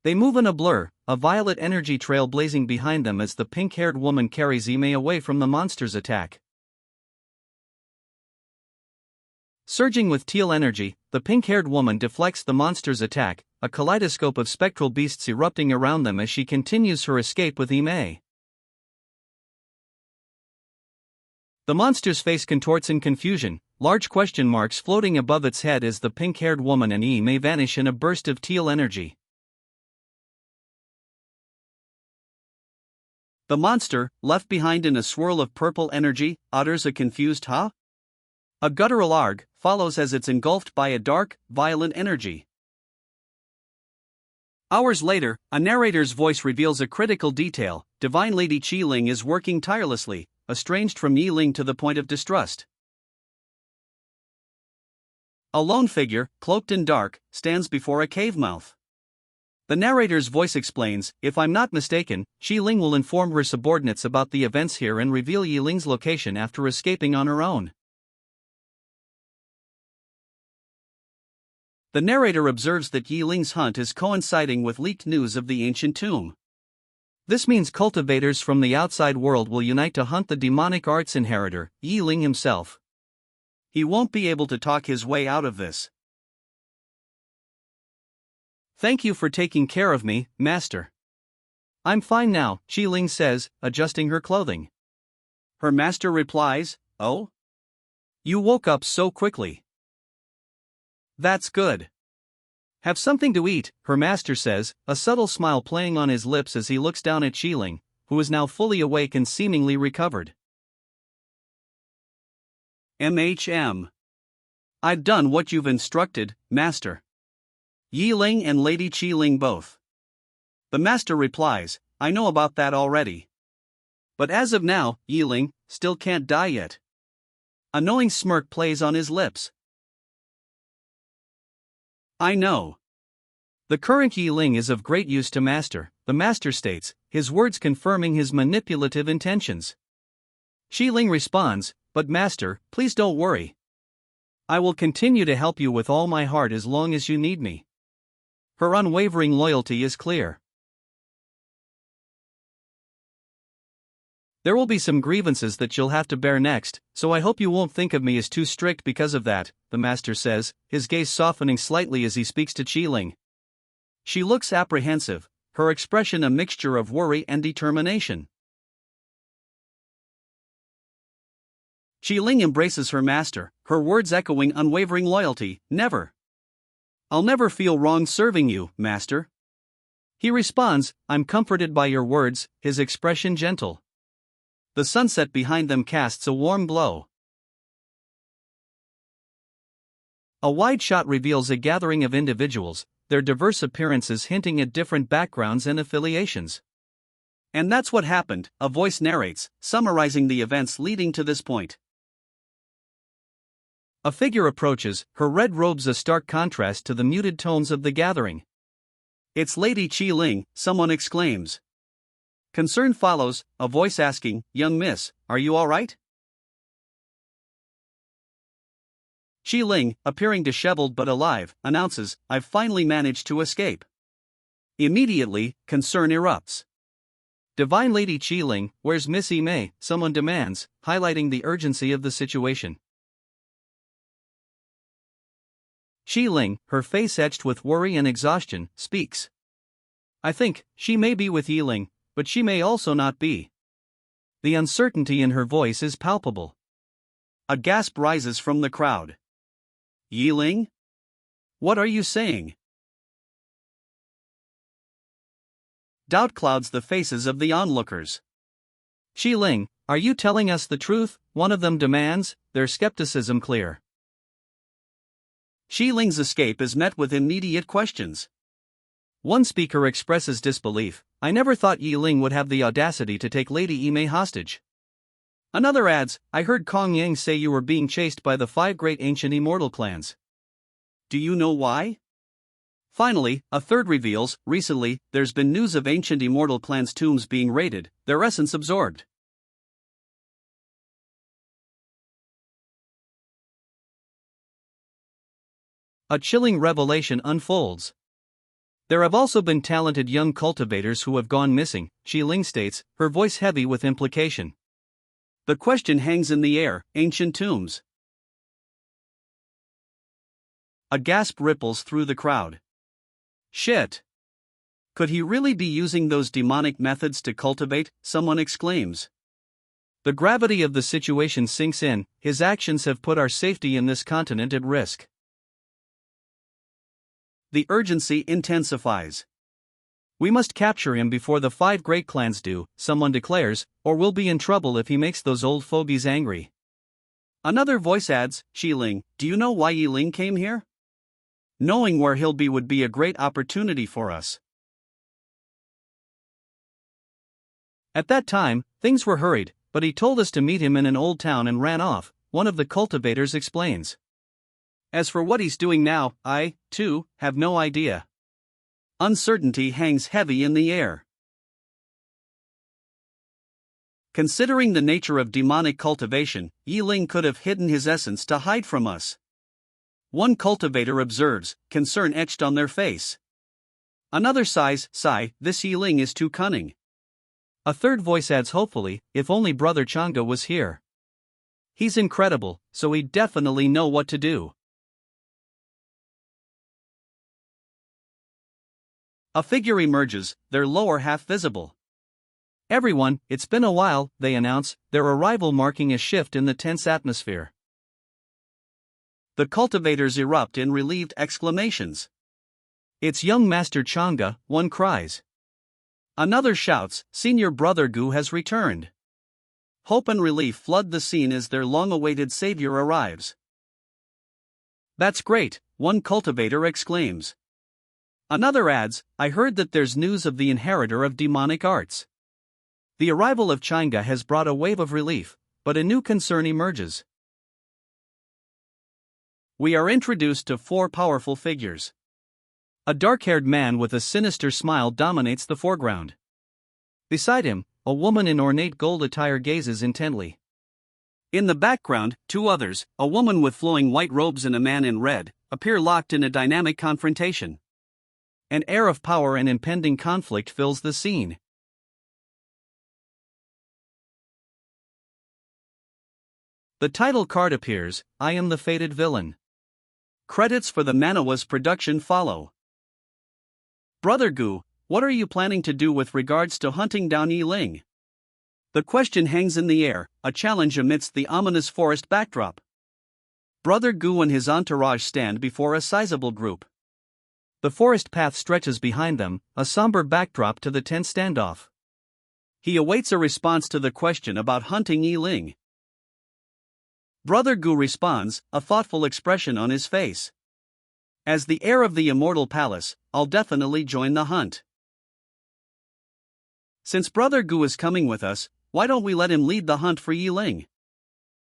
They move in a blur, a violet energy trail blazing behind them as the pink-haired woman carries Ime away from the monster's attack. Surging with teal energy, the pink-haired woman deflects the monster's attack, a kaleidoscope of spectral beasts erupting around them as she continues her escape with Ime. The monster's face contorts in confusion, large question marks floating above its head as the pink-haired woman and Ime vanish in a burst of teal energy. The monster, left behind in a swirl of purple energy, utters a confused "huh?" A guttural arg follows as it's engulfed by a dark, violent energy. Hours later, a narrator's voice reveals a critical detail: Divine Lady Qi Ling is working tirelessly, estranged from Yi Ling to the point of distrust. A lone figure, cloaked in dark, stands before a cave mouth. The narrator's voice explains, "If I'm not mistaken, Qi Ling will inform her subordinates about the events here and reveal Yi Ling's location after escaping on her own." The narrator observes that Yi Ling's hunt is coinciding with leaked news of the ancient tomb. This means cultivators from the outside world will unite to hunt the demonic arts inheritor, Yi Ling himself. He won't be able to talk his way out of this. "Thank you for taking care of me, Master." "I'm fine now," Qi Ling says, adjusting her clothing. Her master replies, "Oh? You woke up so quickly." That's good. "Have something to eat," her master says, a subtle smile playing on his lips as he looks down at Qi Ling, who is now fully awake and seemingly recovered. I've done what you've instructed, Master." Yi Ling and Lady Qi Ling both. The master replies, "I know about that already. But as of now, Yi Ling still can't die yet." A knowing smirk plays on his lips. "I know. The current Yi Ling is of great use to Master," the master states, his words confirming his manipulative intentions. Qi Ling responds, "But Master, please don't worry. I will continue to help you with all my heart as long as you need me." Her unwavering loyalty is clear. "There will be some grievances that you'll have to bear next, so I hope you won't think of me as too strict because of that," the master says, his gaze softening slightly as he speaks to Qi Ling. She looks apprehensive, her expression a mixture of worry and determination. Qi Ling embraces her master, her words echoing unwavering loyalty. "Never. I'll never feel wrong serving you, Master." He responds, "I'm comforted by your words," his expression gentle. The sunset behind them casts a warm glow. A wide shot reveals a gathering of individuals, their diverse appearances hinting at different backgrounds and affiliations. "And that's what happened," a voice narrates, summarizing the events leading to this point. A figure approaches, her red robes a stark contrast to the muted tones of the gathering. It's Lady Qi Ling, someone exclaims. Concern follows, a voice asking, Young miss, are you alright? Qi Ling, appearing disheveled but alive, announces, I've finally managed to escape. Immediately, concern erupts. Divine Lady Qi Ling, where's Miss Mei? Someone demands, highlighting the urgency of the situation. Qi Ling, her face etched with worry and exhaustion, speaks. I think, she may be with Yiling, but she may also not be. The uncertainty in her voice is palpable. A gasp rises from the crowd. Yiling? What are you saying? Doubt clouds the faces of the onlookers. Qi Ling, are you telling us the truth? One of them demands, their skepticism clear. Qi Ling's escape is met with immediate questions. One speaker expresses disbelief, I never thought Yiling would have the audacity to take Lady Mei hostage. Another adds, I heard Kong Yang say you were being chased by the 5 great ancient immortal clans. Do you know why? Finally, a third reveals, recently, there's been news of ancient immortal clans' tombs being raided, their essence absorbed. A chilling revelation unfolds. There have also been talented young cultivators who have gone missing, Qi Ling states, her voice heavy with implication. The question hangs in the air, ancient tombs. A gasp ripples through the crowd. Shit! Could he really be using those demonic methods to cultivate? Someone exclaims. The gravity of the situation sinks in, his actions have put our safety in this continent at risk. The urgency intensifies. We must capture him before the 5 great clans do, someone declares, or we'll be in trouble if he makes those old fogies angry. Another voice adds, Qi Ling, do you know why Yiling came here? Knowing where he'll be would be a great opportunity for us. At that time, things were hurried, but he told us to meet him in an old town and ran off, one of the cultivators explains. As for what he's doing now, I, too, have no idea. Uncertainty hangs heavy in the air. Considering the nature of demonic cultivation, Yiling could have hidden his essence to hide from us. One cultivator observes, concern etched on their face. Another sighs, this Yiling is too cunning. A third voice adds hopefully, if only Brother Chang'e was here. He's incredible, so he'd definitely know what to do. A figure emerges, their lower half visible. Everyone, it's been a while, they announce, their arrival marking a shift in the tense atmosphere. The cultivators erupt in relieved exclamations. It's young Master Chang'e, one cries. Another shouts, Senior Brother Gu has returned. Hope and relief flood the scene as their long-awaited savior arrives. That's great, one cultivator exclaims. Another adds, I heard that there's news of the inheritor of demonic arts. The arrival of Chang'e has brought a wave of relief, but a new concern emerges. We are introduced to 4 powerful figures. A dark-haired man with a sinister smile dominates the foreground. Beside him, a woman in ornate gold attire gazes intently. In the background, 2 others, a woman with flowing white robes and a man in red, appear locked in a dynamic confrontation. An air of power and impending conflict fills the scene. The title card appears, I am the fated villain. Credits for the manhwa's production follow. Brother Gu, what are you planning to do with regards to hunting down Yiling? The question hangs in the air, a challenge amidst the ominous forest backdrop. Brother Gu and his entourage stand before a sizable group. The forest path stretches behind them, a somber backdrop to the tense standoff. He awaits a response to the question about hunting Yiling. Brother Gu responds, a thoughtful expression on his face. As the heir of the immortal palace, I'll definitely join the hunt. Since Brother Gu is coming with us, why don't we let him lead the hunt for Yiling?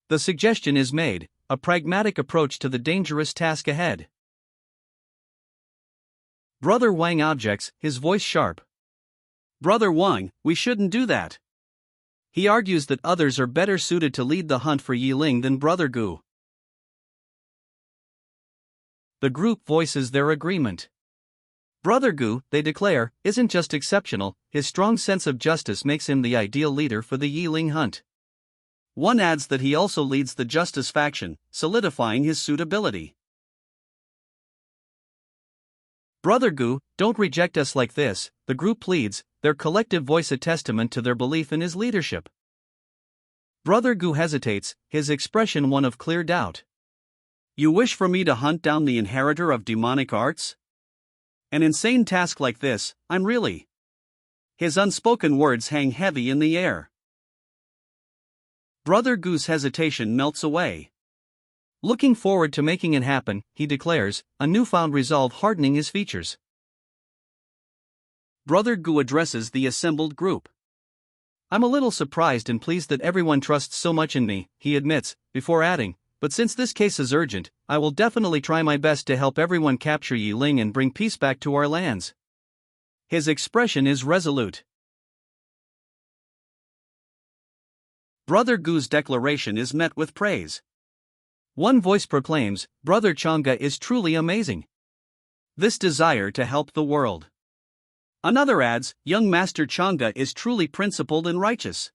The suggestion is made, a pragmatic approach to the dangerous task ahead. Brother Wang objects, his voice sharp. Brother Wang, we shouldn't do that. He argues that others are better suited to lead the hunt for Yiling than Brother Gu. The group voices their agreement. Brother Gu, they declare, isn't just exceptional, his strong sense of justice makes him the ideal leader for the Yiling hunt. One adds that he also leads the Justice faction, solidifying his suitability. Brother Gu, don't reject us like this, the group pleads, their collective voice a testament to their belief in his leadership. Brother Gu hesitates, his expression one of clear doubt. You wish for me to hunt down the inheritor of demonic arts? An insane task like this, I'm really. His unspoken words hang heavy in the air. Brother Gu's hesitation melts away. Looking forward to making it happen, he declares, a newfound resolve hardening his features. Brother Gu addresses the assembled group. I'm a little surprised and pleased that everyone trusts so much in me, he admits, before adding, but since this case is urgent, I will definitely try my best to help everyone capture Yiling and bring peace back to our lands. His expression is resolute. Brother Gu's declaration is met with praise. One voice proclaims, Brother Chang'e is truly amazing. This desire to help the world. Another adds, young Master Chang'e is truly principled and righteous.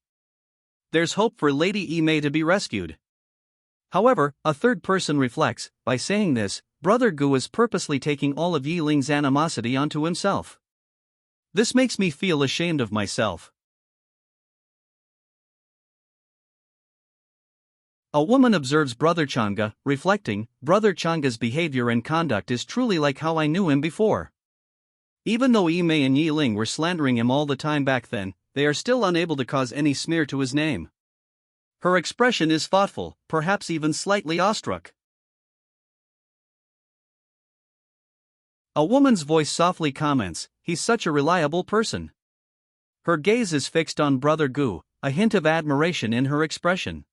There's hope for Lady Yimei to be rescued. However, a third person reflects, by saying this, Brother Gu is purposely taking all of Yiling's animosity onto himself. This makes me feel ashamed of myself. A woman observes Brother Chang'e, reflecting, Brother Chang'e's behavior and conduct is truly like how I knew him before. Even though Yimei and Yiling were slandering him all the time back then, they are still unable to cause any smear to his name. Her expression is thoughtful, perhaps even slightly awestruck. A woman's voice softly comments, he's such a reliable person. Her gaze is fixed on Brother Gu, a hint of admiration in her expression.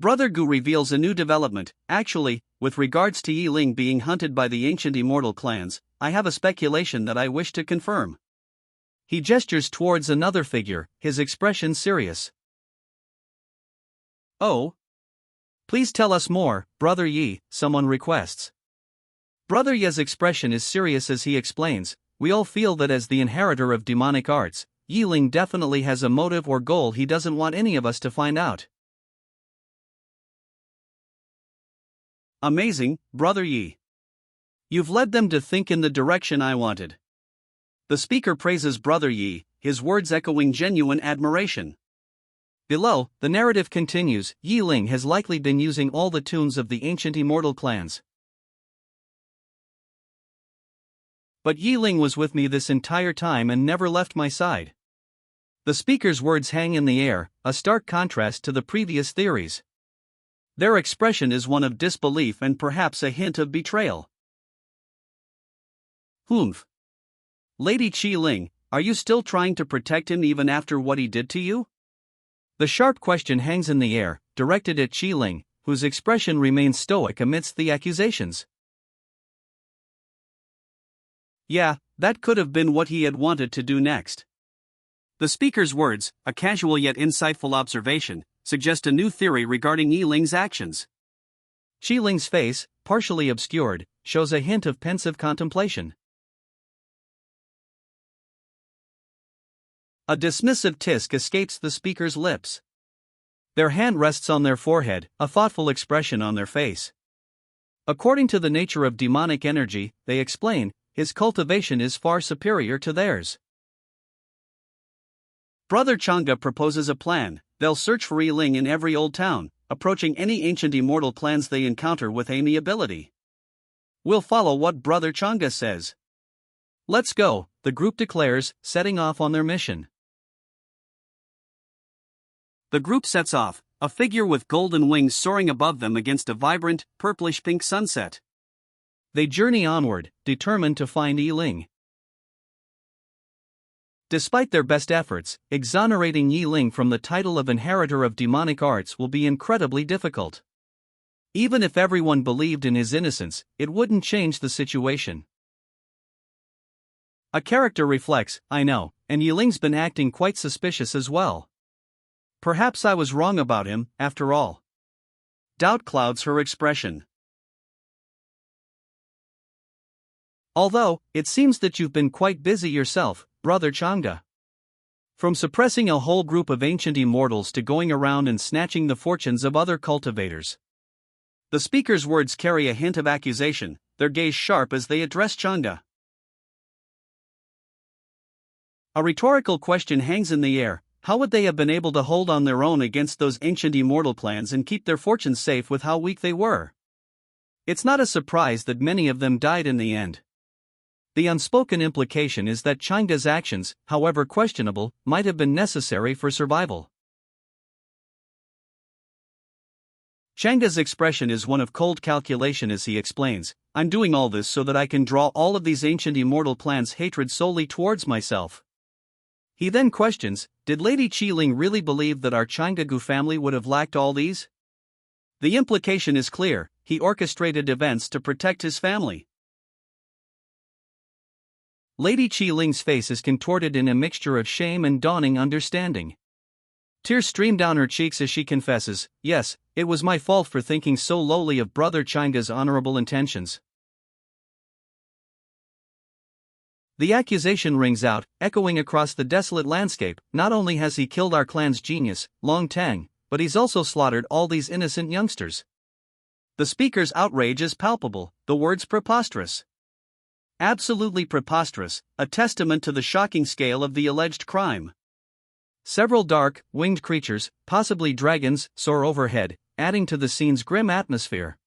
Brother Gu reveals a new development. Actually, with regards to Yiling being hunted by the ancient immortal clans, I have a speculation that I wish to confirm. He gestures towards another figure, his expression serious. Oh? Please tell us more, Brother Yi, someone requests. Brother Ye's expression is serious as he explains, we all feel that as the inheritor of demonic arts, Yiling definitely has a motive or goal he doesn't want any of us to find out. Amazing, Brother Yi. You've led them to think in the direction I wanted. The speaker praises Brother Yi, his words echoing genuine admiration. Below, the narrative continues, Yiling has likely been using all the tunes of the ancient immortal clans. But Yiling was with me this entire time and never left my side. The speaker's words hang in the air, a stark contrast to the previous theories. Their expression is one of disbelief and perhaps a hint of betrayal. Humph. Lady Qi-Ling, are you still trying to protect him even after what he did to you? The sharp question hangs in the air, directed at Qi-Ling, whose expression remains stoic amidst the accusations. Yeah, that could have been what he had wanted to do next. The speaker's words, a casual yet insightful observation, suggest a new theory regarding Yiling's actions. Qi-Ling's face, partially obscured, shows a hint of pensive contemplation. A dismissive tisk escapes the speaker's lips. Their hand rests on their forehead, a thoughtful expression on their face. According to the nature of demonic energy, they explain, his cultivation is far superior to theirs. Brother Chang'e proposes a plan. They'll search for Yiling in every old town, approaching any ancient immortal clans they encounter with amiability. We'll follow what Brother Chang'e says. Let's go, the group declares, setting off on their mission. The group sets off, a figure with golden wings soaring above them against a vibrant, purplish-pink sunset. They journey onward, determined to find Yiling. Despite their best efforts, exonerating Yi Ling from the title of inheritor of demonic arts will be incredibly difficult. Even if everyone believed in his innocence, it wouldn't change the situation. A character reflects, I know, and Yi Ling's been acting quite suspicious as well. Perhaps I was wrong about him, after all. Doubt clouds her expression. Although, it seems that you've been quite busy yourself, Brother Chang'e. From suppressing a whole group of ancient immortals to going around and snatching the fortunes of other cultivators. The speaker's words carry a hint of accusation, their gaze sharp as they address Chang'e. A rhetorical question hangs in the air. How would they have been able to hold on their own against those ancient immortal plans and keep their fortunes safe with how weak they were? It's not a surprise that many of them died in the end. The unspoken implication is that Chang'e's actions, however questionable, might have been necessary for survival. Chang'e's expression is one of cold calculation as he explains, I'm doing all this so that I can draw all of these ancient immortal plans' hatred solely towards myself. He then questions, did Lady Qi Ling really believe that our Chang'e family would have lacked all these? The implication is clear, he orchestrated events to protect his family. Lady Qi Ling's face is contorted in a mixture of shame and dawning understanding. Tears stream down her cheeks as she confesses, yes, it was my fault for thinking so lowly of Brother Chang'e's honorable intentions. The accusation rings out, echoing across the desolate landscape. Not only has he killed our clan's genius, Long Tang, but he's also slaughtered all these innocent youngsters. The speaker's outrage is palpable, the words preposterous. Absolutely preposterous, a testament to the shocking scale of the alleged crime. Several dark, winged creatures, possibly dragons, soar overhead, adding to the scene's grim atmosphere.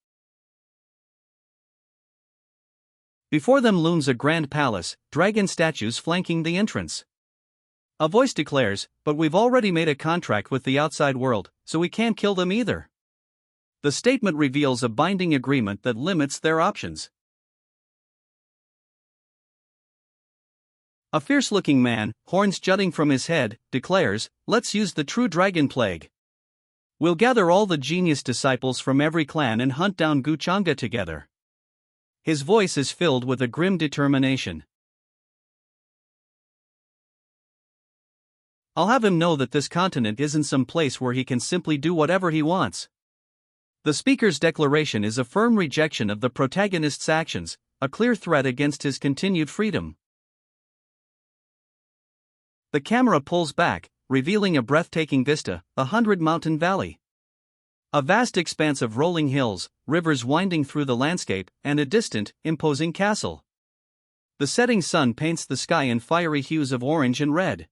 Before them looms a grand palace, dragon statues flanking the entrance. A voice declares, but we've already made a contract with the outside world, so we can't kill them either. The statement reveals a binding agreement that limits their options. A fierce-looking man, horns jutting from his head, declares, let's use the true dragon plague. We'll gather all the genius disciples from every clan and hunt down Gu Chang'e together. His voice is filled with a grim determination. I'll have him know that this continent isn't some place where he can simply do whatever he wants. The speaker's declaration is a firm rejection of the protagonist's actions, a clear threat against his continued freedom. The camera pulls back, revealing a breathtaking vista, 100-mountain valley. A vast expanse of rolling hills, rivers winding through the landscape, and a distant, imposing castle. The setting sun paints the sky in fiery hues of orange and red.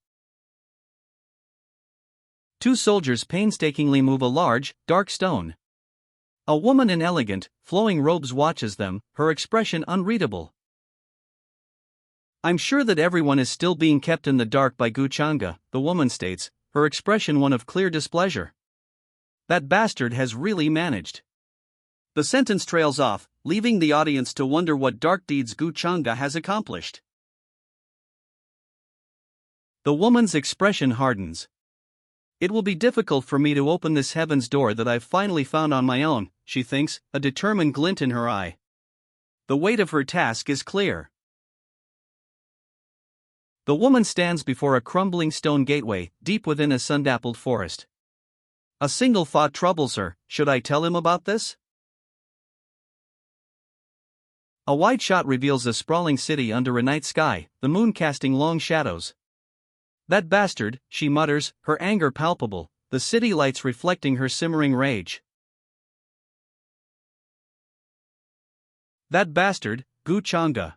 Two soldiers painstakingly move a large, dark stone. A woman in elegant, flowing robes watches them, her expression unreadable. I'm sure that everyone is still being kept in the dark by Gu Chang'e, the woman states, her expression one of clear displeasure. That bastard has really managed. The sentence trails off, leaving the audience to wonder what dark deeds Gu Chang'e has accomplished. The woman's expression hardens. It will be difficult for me to open this heaven's door that I've finally found on my own, she thinks, a determined glint in her eye. The weight of her task is clear. The woman stands before a crumbling stone gateway, deep within a sun-dappled forest. A single thought troubles her, should I tell him about this? A wide shot reveals a sprawling city under a night sky, the moon casting long shadows. That bastard, she mutters, her anger palpable, the city lights reflecting her simmering rage. That bastard, Gu Chang'e.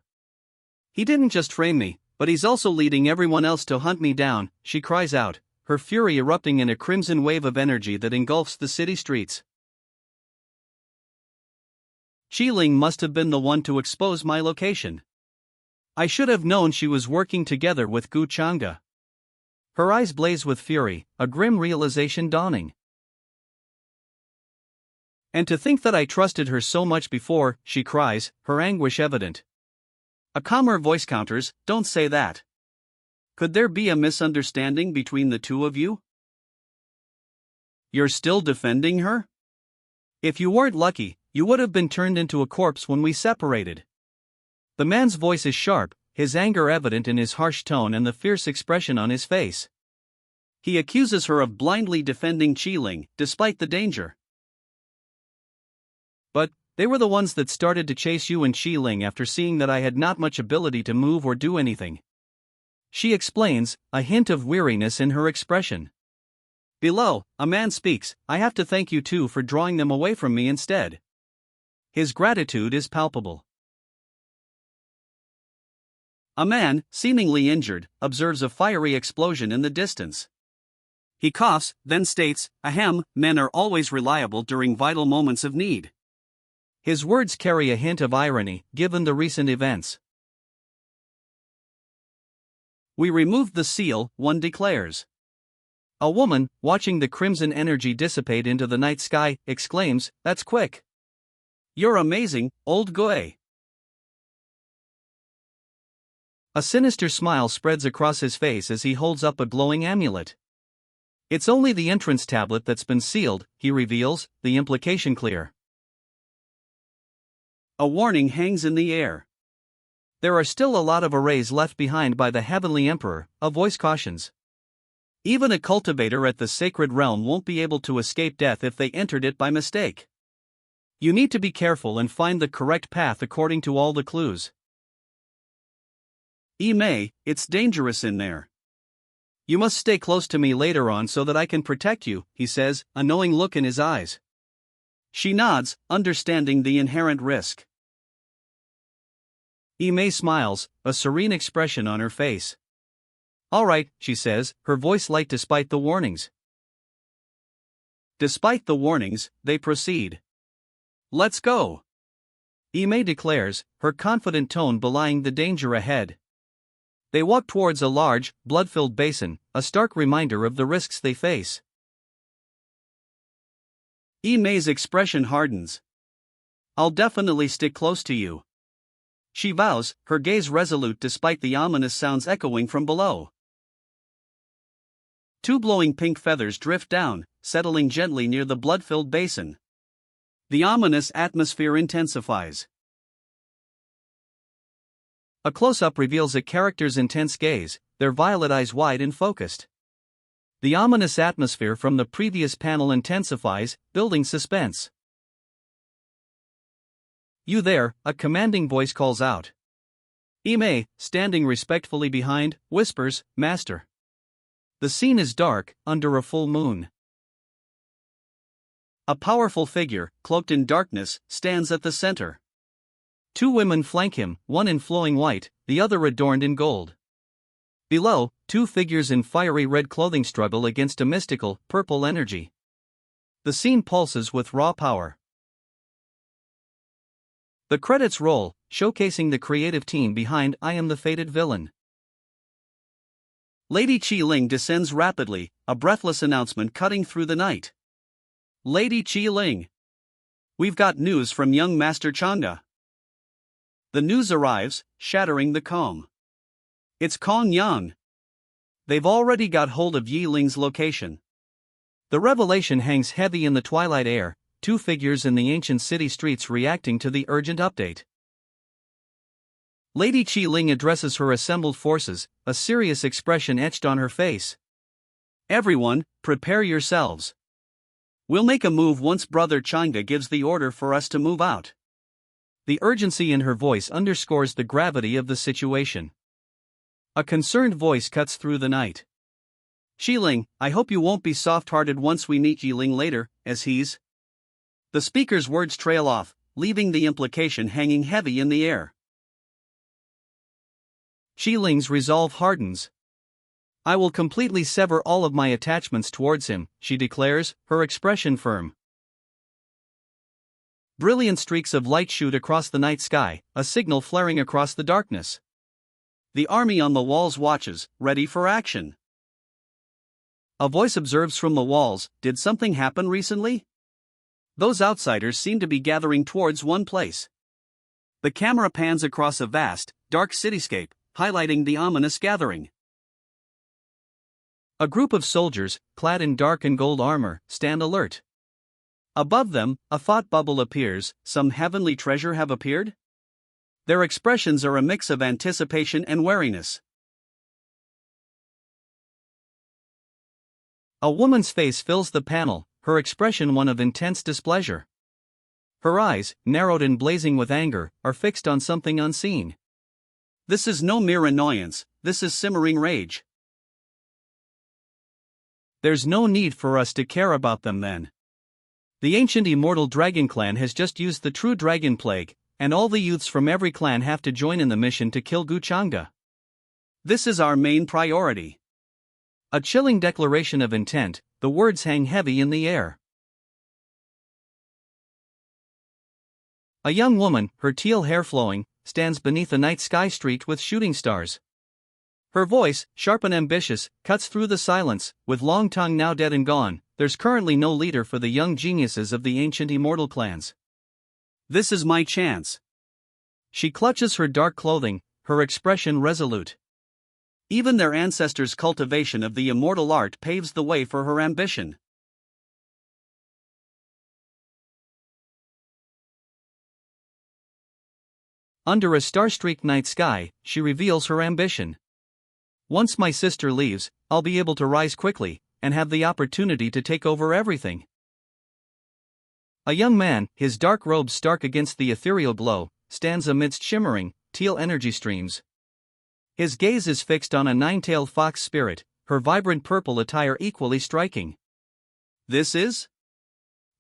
He didn't just frame me, but he's also leading everyone else to hunt me down, she cries out, her fury erupting in a crimson wave of energy that engulfs the city streets. Qi Ling must have been the one to expose my location. I should have known she was working together with Gu Chang'e. Her eyes blaze with fury, a grim realization dawning. And to think that I trusted her so much before, she cries, her anguish evident. A calmer voice counters, don't say that. Could there be a misunderstanding between the two of you? You're still defending her? If you weren't lucky, you would have been turned into a corpse when we separated. The man's voice is sharp, his anger evident in his harsh tone and the fierce expression on his face. He accuses her of blindly defending Qiling, despite the danger. But they were the ones that started to chase you and Qiling after seeing that I had not much ability to move or do anything. She explains, a hint of weariness in her expression. Below, a man speaks, I have to thank you two for drawing them away from me instead. His gratitude is palpable. A man, seemingly injured, observes a fiery explosion in the distance. He coughs, then states, ahem, men are always reliable during vital moments of need. His words carry a hint of irony, given the recent events. We removed the seal, one declares. A woman, watching the crimson energy dissipate into the night sky, exclaims, that's quick. You're amazing, old Goe. A sinister smile spreads across his face as he holds up a glowing amulet. It's only the entrance tablet that's been sealed, he reveals, the implication clear. A warning hangs in the air. There are still a lot of arrays left behind by the Heavenly Emperor, a voice cautions. Even a cultivator at the sacred realm won't be able to escape death if they entered it by mistake. You need to be careful and find the correct path according to all the clues. Imei, it's dangerous in there. You must stay close to me later on so that I can protect you, he says, a knowing look in his eyes. She nods, understanding the inherent risk. Imei smiles, a serene expression on her face. All right, she says, her voice light despite the warnings. Despite the warnings, they proceed. Let's go. Imei declares, her confident tone belying the danger ahead. They walk towards a large, blood-filled basin, a stark reminder of the risks they face. Imei's expression hardens. I'll definitely stick close to you. She vows, her gaze resolute despite the ominous sounds echoing from below. Two glowing pink feathers drift down, settling gently near the blood-filled basin. The ominous atmosphere intensifies. A close-up reveals a character's intense gaze, their violet eyes wide and focused. The ominous atmosphere from the previous panel intensifies, building suspense. You there, a commanding voice calls out. Imei, standing respectfully behind, whispers, Master. The scene is dark, under a full moon. A powerful figure, cloaked in darkness, stands at the center. Two women flank him, one in flowing white, the other adorned in gold. Below, two figures in fiery red clothing struggle against a mystical, purple energy. The scene pulses with raw power. The credits roll, showcasing the creative team behind I Am the Fated Villain. Lady Qiling descends rapidly, a breathless announcement cutting through the night. Lady Qiling. We've got news from young Master Chang'e. The news arrives, shattering the calm. It's Kong Yang. They've already got hold of Yi Ling's location. The revelation hangs heavy in the twilight air, two figures in the ancient city streets reacting to the urgent update. Lady Qiling addresses her assembled forces, a serious expression etched on her face. Everyone, prepare yourselves. We'll make a move once Brother Chang'e gives the order for us to move out. The urgency in her voice underscores the gravity of the situation. A concerned voice cuts through the night. Qiling, I hope you won't be soft-hearted once we meet Yi Ling later, as he's... The speaker's words trail off, leaving the implication hanging heavy in the air. Qiling's resolve hardens. I will completely sever all of my attachments towards him, she declares, her expression firm. Brilliant streaks of light shoot across the night sky, a signal flaring across the darkness. The army on the walls watches, ready for action. A voice observes from the walls, did something happen recently? Those outsiders seem to be gathering towards one place. The camera pans across a vast, dark cityscape, highlighting the ominous gathering. A group of soldiers, clad in dark and gold armor, stand alert. Above them, a thought bubble appears. Some heavenly treasure have appeared? Their expressions are a mix of anticipation and wariness. A woman's face fills the panel, her expression one of intense displeasure. Her eyes, narrowed and blazing with anger, are fixed on something unseen. This is no mere annoyance, this is simmering rage. There's no need for us to care about them then. The ancient immortal dragon clan has just used the true dragon plague, and all the youths from every clan have to join in the mission to kill Guchanga. This is our main priority. A chilling declaration of intent, the words hang heavy in the air. A young woman, her teal hair flowing, stands beneath a night sky streaked with shooting stars. Her voice, sharp and ambitious, cuts through the silence. With long tongue now dead and gone, there's currently no leader for the young geniuses of the ancient immortal clans. This is my chance. She clutches her dark clothing, her expression resolute. Even their ancestors' cultivation of the immortal art paves the way for her ambition. Under a star-streaked night sky, she reveals her ambition. Once my sister leaves, I'll be able to rise quickly, and have the opportunity to take over everything. A young man, his dark robes stark against the ethereal glow, stands amidst shimmering, teal energy streams. His gaze is fixed on a nine-tailed fox spirit, her vibrant purple attire equally striking. This is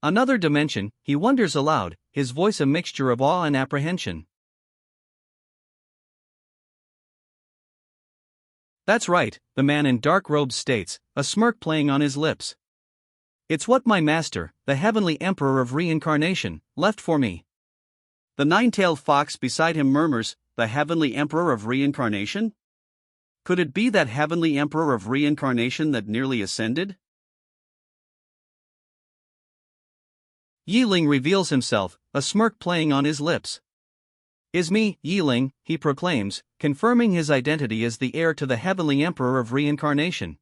another dimension, he wonders aloud, his voice a mixture of awe and apprehension. That's right, the man in dark robes states, a smirk playing on his lips. It's what my master, the heavenly emperor of reincarnation, left for me. The nine-tailed fox beside him murmurs, the heavenly emperor of reincarnation? Could it be that heavenly emperor of reincarnation that nearly ascended? Yiling reveals himself, a smirk playing on his lips. Is me, Yiling, he proclaims, confirming his identity as the heir to the heavenly emperor of reincarnation.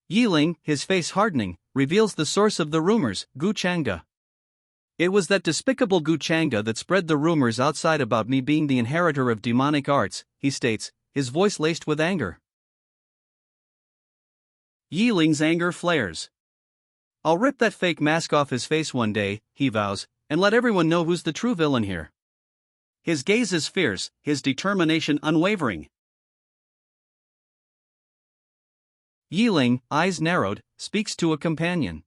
Yiling, his face hardening, reveals the source of the rumors, Guchanga. It was that despicable Guchanga that spread the rumors outside about me being the inheritor of demonic arts, he states, his voice laced with anger. Yiling's anger flares. I'll rip that fake mask off his face one day, he vows, and let everyone know who's the true villain here. His gaze is fierce, his determination unwavering. Yiling, eyes narrowed, speaks to a companion.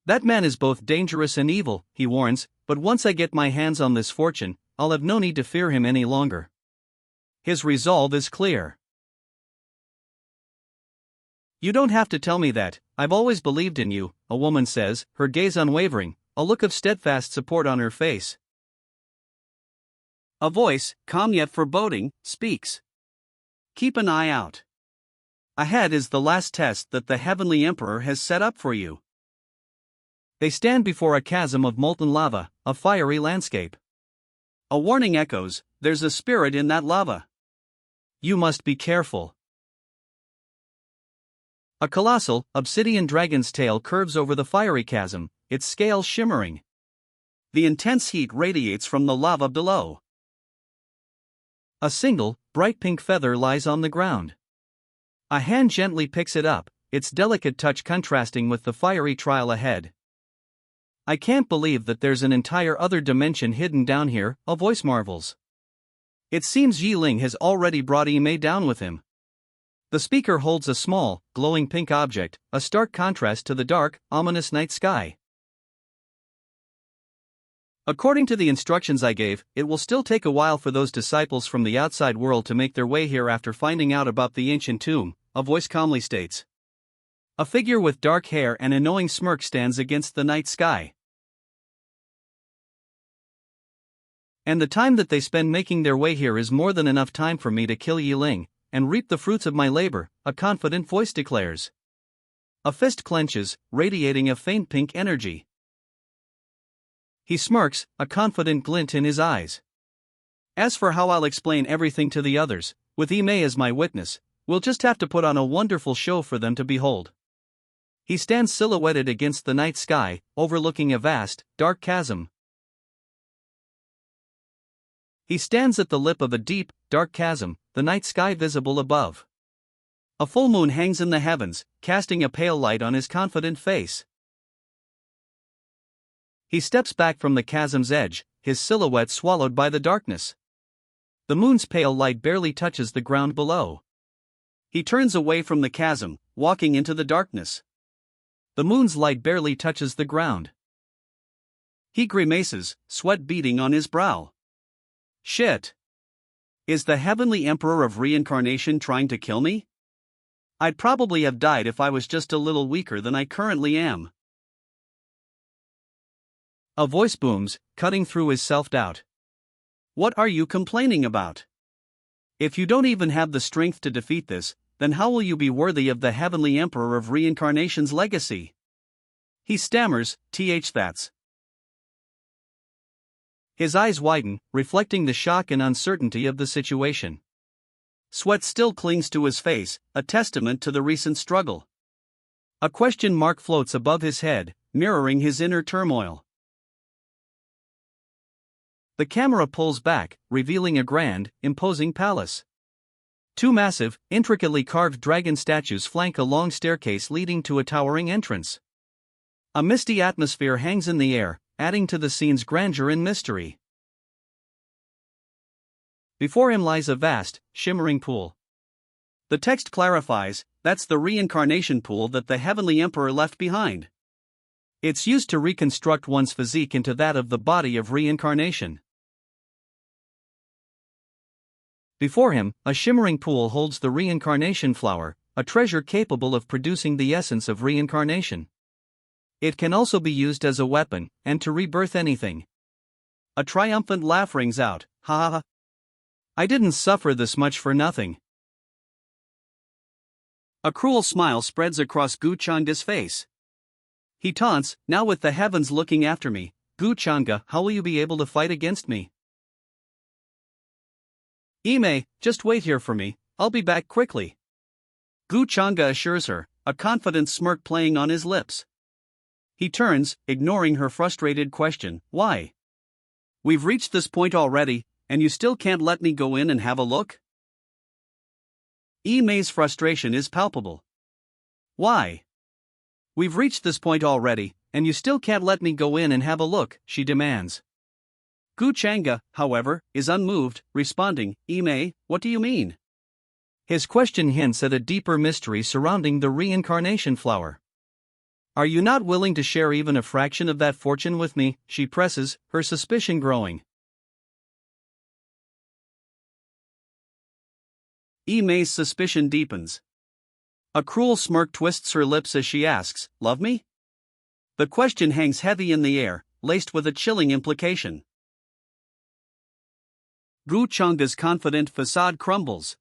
That man is both dangerous and evil, he warns, but once I get my hands on this fortune, I'll have no need to fear him any longer. His resolve is clear. You don't have to tell me that, I've always believed in you, a woman says, her gaze unwavering, a look of steadfast support on her face. A voice, calm yet foreboding, speaks. Keep an eye out. Ahead is the last test that the heavenly emperor has set up for you. They stand before a chasm of molten lava, a fiery landscape. A warning echoes, there's a spirit in that lava. You must be careful. A colossal, obsidian dragon's tail curves over the fiery chasm, its scales shimmering. The intense heat radiates from the lava below. A single, bright pink feather lies on the ground. A hand gently picks it up, its delicate touch contrasting with the fiery trail ahead. I can't believe that there's an entire other dimension hidden down here, a voice marvels. It seems Yiling has already brought Ime down with him. The speaker holds a small, glowing pink object, a stark contrast to the dark, ominous night sky. According to the instructions I gave, it will still take a while for those disciples from the outside world to make their way here after finding out about the ancient tomb, a voice calmly states. A figure with dark hair and a knowing smirk stands against the night sky. And the time that they spend making their way here is more than enough time for me to kill Yiling, and reap the fruits of my labor, a confident voice declares. A fist clenches, radiating a faint pink energy. He smirks, a confident glint in his eyes. As for how I'll explain everything to the others, with Ime as my witness, We'll just have to put on a wonderful show for them to behold. He stands silhouetted against the night sky, overlooking a vast, dark chasm. He stands at the lip of a deep, dark chasm, the night sky visible above. A full moon hangs in the heavens, casting a pale light on his confident face. He steps back from the chasm's edge, his silhouette swallowed by the darkness. The moon's pale light barely touches the ground below. He turns away from the chasm, walking into the darkness. The moon's light barely touches the ground. He grimaces, sweat beading on his brow. Shit! Is the heavenly emperor of reincarnation trying to kill me? I'd probably have died if I was just a little weaker than I currently am. A voice booms, cutting through his self-doubt. What are you complaining about? If you don't even have the strength to defeat this, then how will you be worthy of the heavenly emperor of reincarnation's legacy? He stammers, that's. His eyes widen, reflecting the shock and uncertainty of the situation. Sweat still clings to his face, a testament to the recent struggle. A question mark floats above his head, mirroring his inner turmoil. The camera pulls back, revealing a grand, imposing palace. Two massive, intricately carved dragon statues flank a long staircase leading to a towering entrance. A misty atmosphere hangs in the air, adding to the scene's grandeur and mystery. Before him lies a vast, shimmering pool. The text clarifies, that's the reincarnation pool that the heavenly emperor left behind. It's used to reconstruct one's physique into that of the body of reincarnation. Before him, a shimmering pool holds the reincarnation flower, a treasure capable of producing the essence of reincarnation. It can also be used as a weapon, and to rebirth anything. A triumphant laugh rings out, ha ha ha. I didn't suffer this much for nothing. A cruel smile spreads across Gu Changa's face. He taunts, now with the heavens looking after me, Gu Changa, how will you be able to fight against me? Ime, just wait here for me, I'll be back quickly. Gu Changa assures her, a confident smirk playing on his lips. He turns, ignoring her frustrated question, why? We've reached this point already, and you still can't let me go in and have a look? Ime's frustration is palpable. Why? We've reached this point already, and you still can't let me go in and have a look, she demands. Gu Changa, however, is unmoved, responding, Ime, what do you mean? His question hints at a deeper mystery surrounding the reincarnation flower. Are you not willing to share even a fraction of that fortune with me? She presses, her suspicion growing. Ime's suspicion deepens. A cruel smirk twists her lips as she asks, love me? The question hangs heavy in the air, laced with a chilling implication. Gu Changa's confident facade crumbles.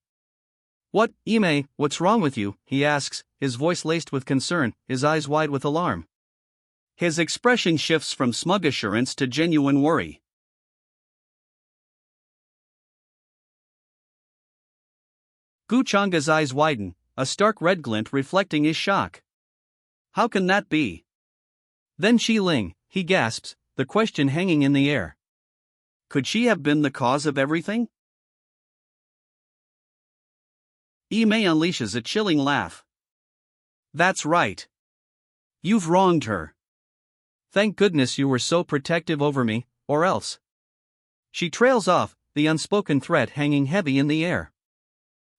What, Ime, what's wrong with you? He asks, his voice laced with concern, his eyes wide with alarm. His expression shifts from smug assurance to genuine worry. Gu Changa's eyes widen, a stark red glint reflecting his shock. How can that be? Then Shi Ling, he gasps, the question hanging in the air. Could she have been the cause of everything? Ime unleashes a chilling laugh. That's right. You've wronged her. Thank goodness you were so protective over me, or else. She trails off, the unspoken threat hanging heavy in the air.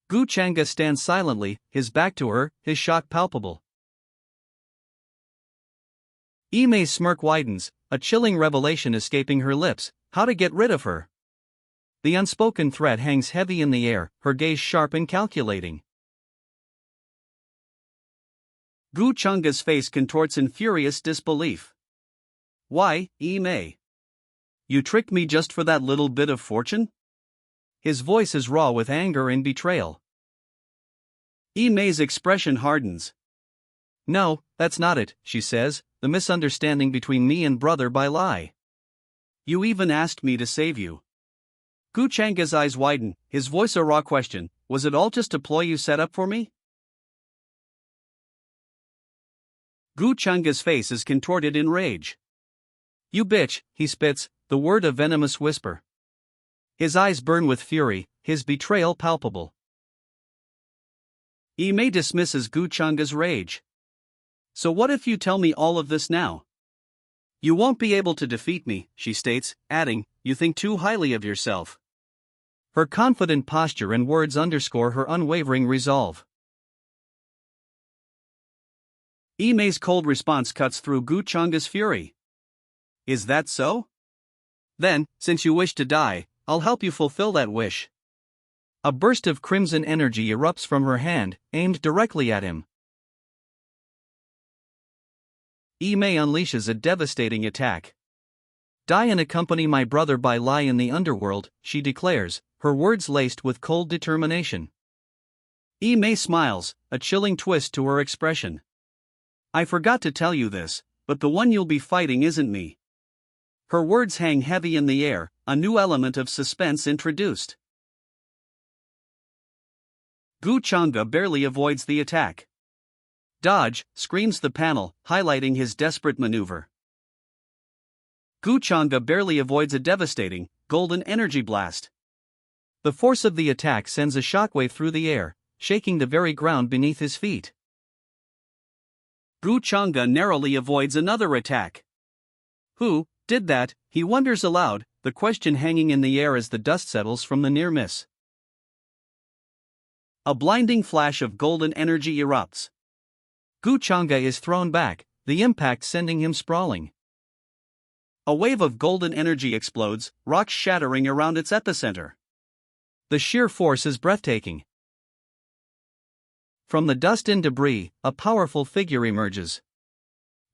Gu Changa stands silently, his back to her, his shock palpable. Ime's smirk widens, a chilling revelation escaping her lips, how to get rid of her. The unspoken threat hangs heavy in the air, her gaze sharp and calculating. Gu Changa's face contorts in furious disbelief. Why, Ime? You tricked me just for that little bit of fortune? His voice is raw with anger and betrayal. Ime's expression hardens. No, that's not it, she says, the misunderstanding between me and brother by lie. You even asked me to save you. Gu Changa's eyes widen, his voice a raw question, was it all just a ploy you set up for me? Gu Chang's face is contorted in rage. You bitch, he spits, the word a venomous whisper. His eyes burn with fury, his betrayal palpable. May dismisses Gu Chang's rage. So what if you tell me all of this now? You won't be able to defeat me, she states, adding, you think too highly of yourself. Her confident posture and words underscore her unwavering resolve. Mei's cold response cuts through Gu Chang's fury. Is that so? Then, since you wish to die, I'll help you fulfill that wish. A burst of crimson energy erupts from her hand, aimed directly at him. Mei unleashes a devastating attack. Die and accompany my brother by lie in the underworld, she declares, her words laced with cold determination. Mei smiles, a chilling twist to her expression. I forgot to tell you this, but the one you'll be fighting isn't me. Her words hang heavy in the air, a new element of suspense introduced. Gu Chang'e barely avoids the attack. Dodge, screams the panel, highlighting his desperate maneuver. Gu Chang'e barely avoids a devastating, golden energy blast. The force of the attack sends a shockwave through the air, shaking the very ground beneath his feet. Gu Chang'e narrowly avoids another attack. Who did that, he wonders aloud, the question hanging in the air as the dust settles from the near miss. A blinding flash of golden energy erupts. Gu Chang'e is thrown back, the impact sending him sprawling. A wave of golden energy explodes, rocks shattering around its epicenter. The sheer force is breathtaking. From the dust and debris, a powerful figure emerges.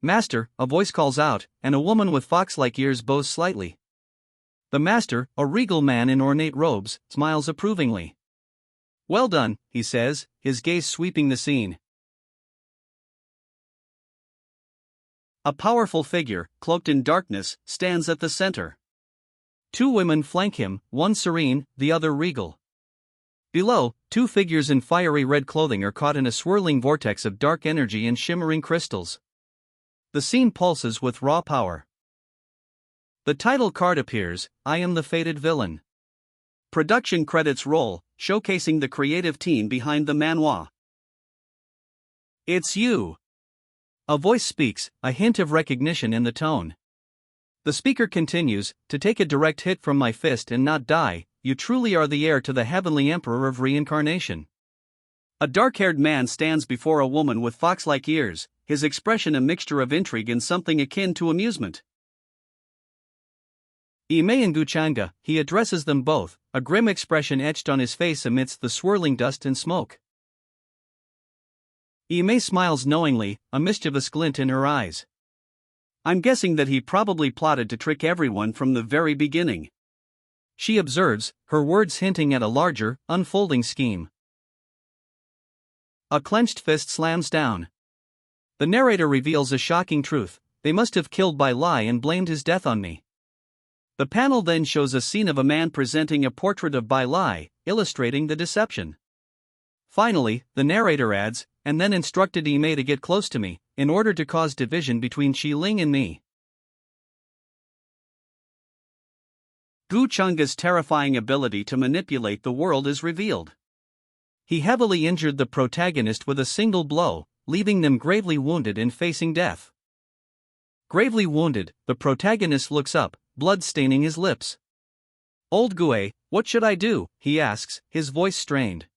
Master, a voice calls out, and a woman with fox-like ears bows slightly. The master, a regal man in ornate robes, smiles approvingly. Well done, he says, his gaze sweeping the scene. A powerful figure, cloaked in darkness, stands at the center. Two women flank him, one serene, the other regal. Below, two figures in fiery red clothing are caught in a swirling vortex of dark energy and shimmering crystals. The scene pulses with raw power. The title card appears, I am the fated villain. Production credits roll, showcasing the creative team behind the manhwa. It's you. A voice speaks, a hint of recognition in the tone. The speaker continues, to take a direct hit from my fist and not die, you truly are the heir to the heavenly emperor of reincarnation. A dark-haired man stands before a woman with fox-like ears, his expression a mixture of intrigue and something akin to amusement. Mei and Gu Chang'e, he addresses them both, a grim expression etched on his face amidst the swirling dust and smoke. Mei smiles knowingly, a mischievous glint in her eyes. I'm guessing that he probably plotted to trick everyone from the very beginning. She observes, her words hinting at a larger, unfolding scheme. A clenched fist slams down. The narrator reveals a shocking truth, they must have killed Bai Lai and blamed his death on me. The panel then shows a scene of a man presenting a portrait of Bai Lai, illustrating the deception. Finally, the narrator adds, and then instructed Mei to get close to me, in order to cause division between Qi Ling and me. Gu Chang'e's terrifying ability to manipulate the world is revealed. He heavily injured the protagonist with a single blow, leaving them gravely wounded and facing death. Gravely wounded, the protagonist looks up, blood staining his lips. Old Gue, what should I do? He asks, his voice strained.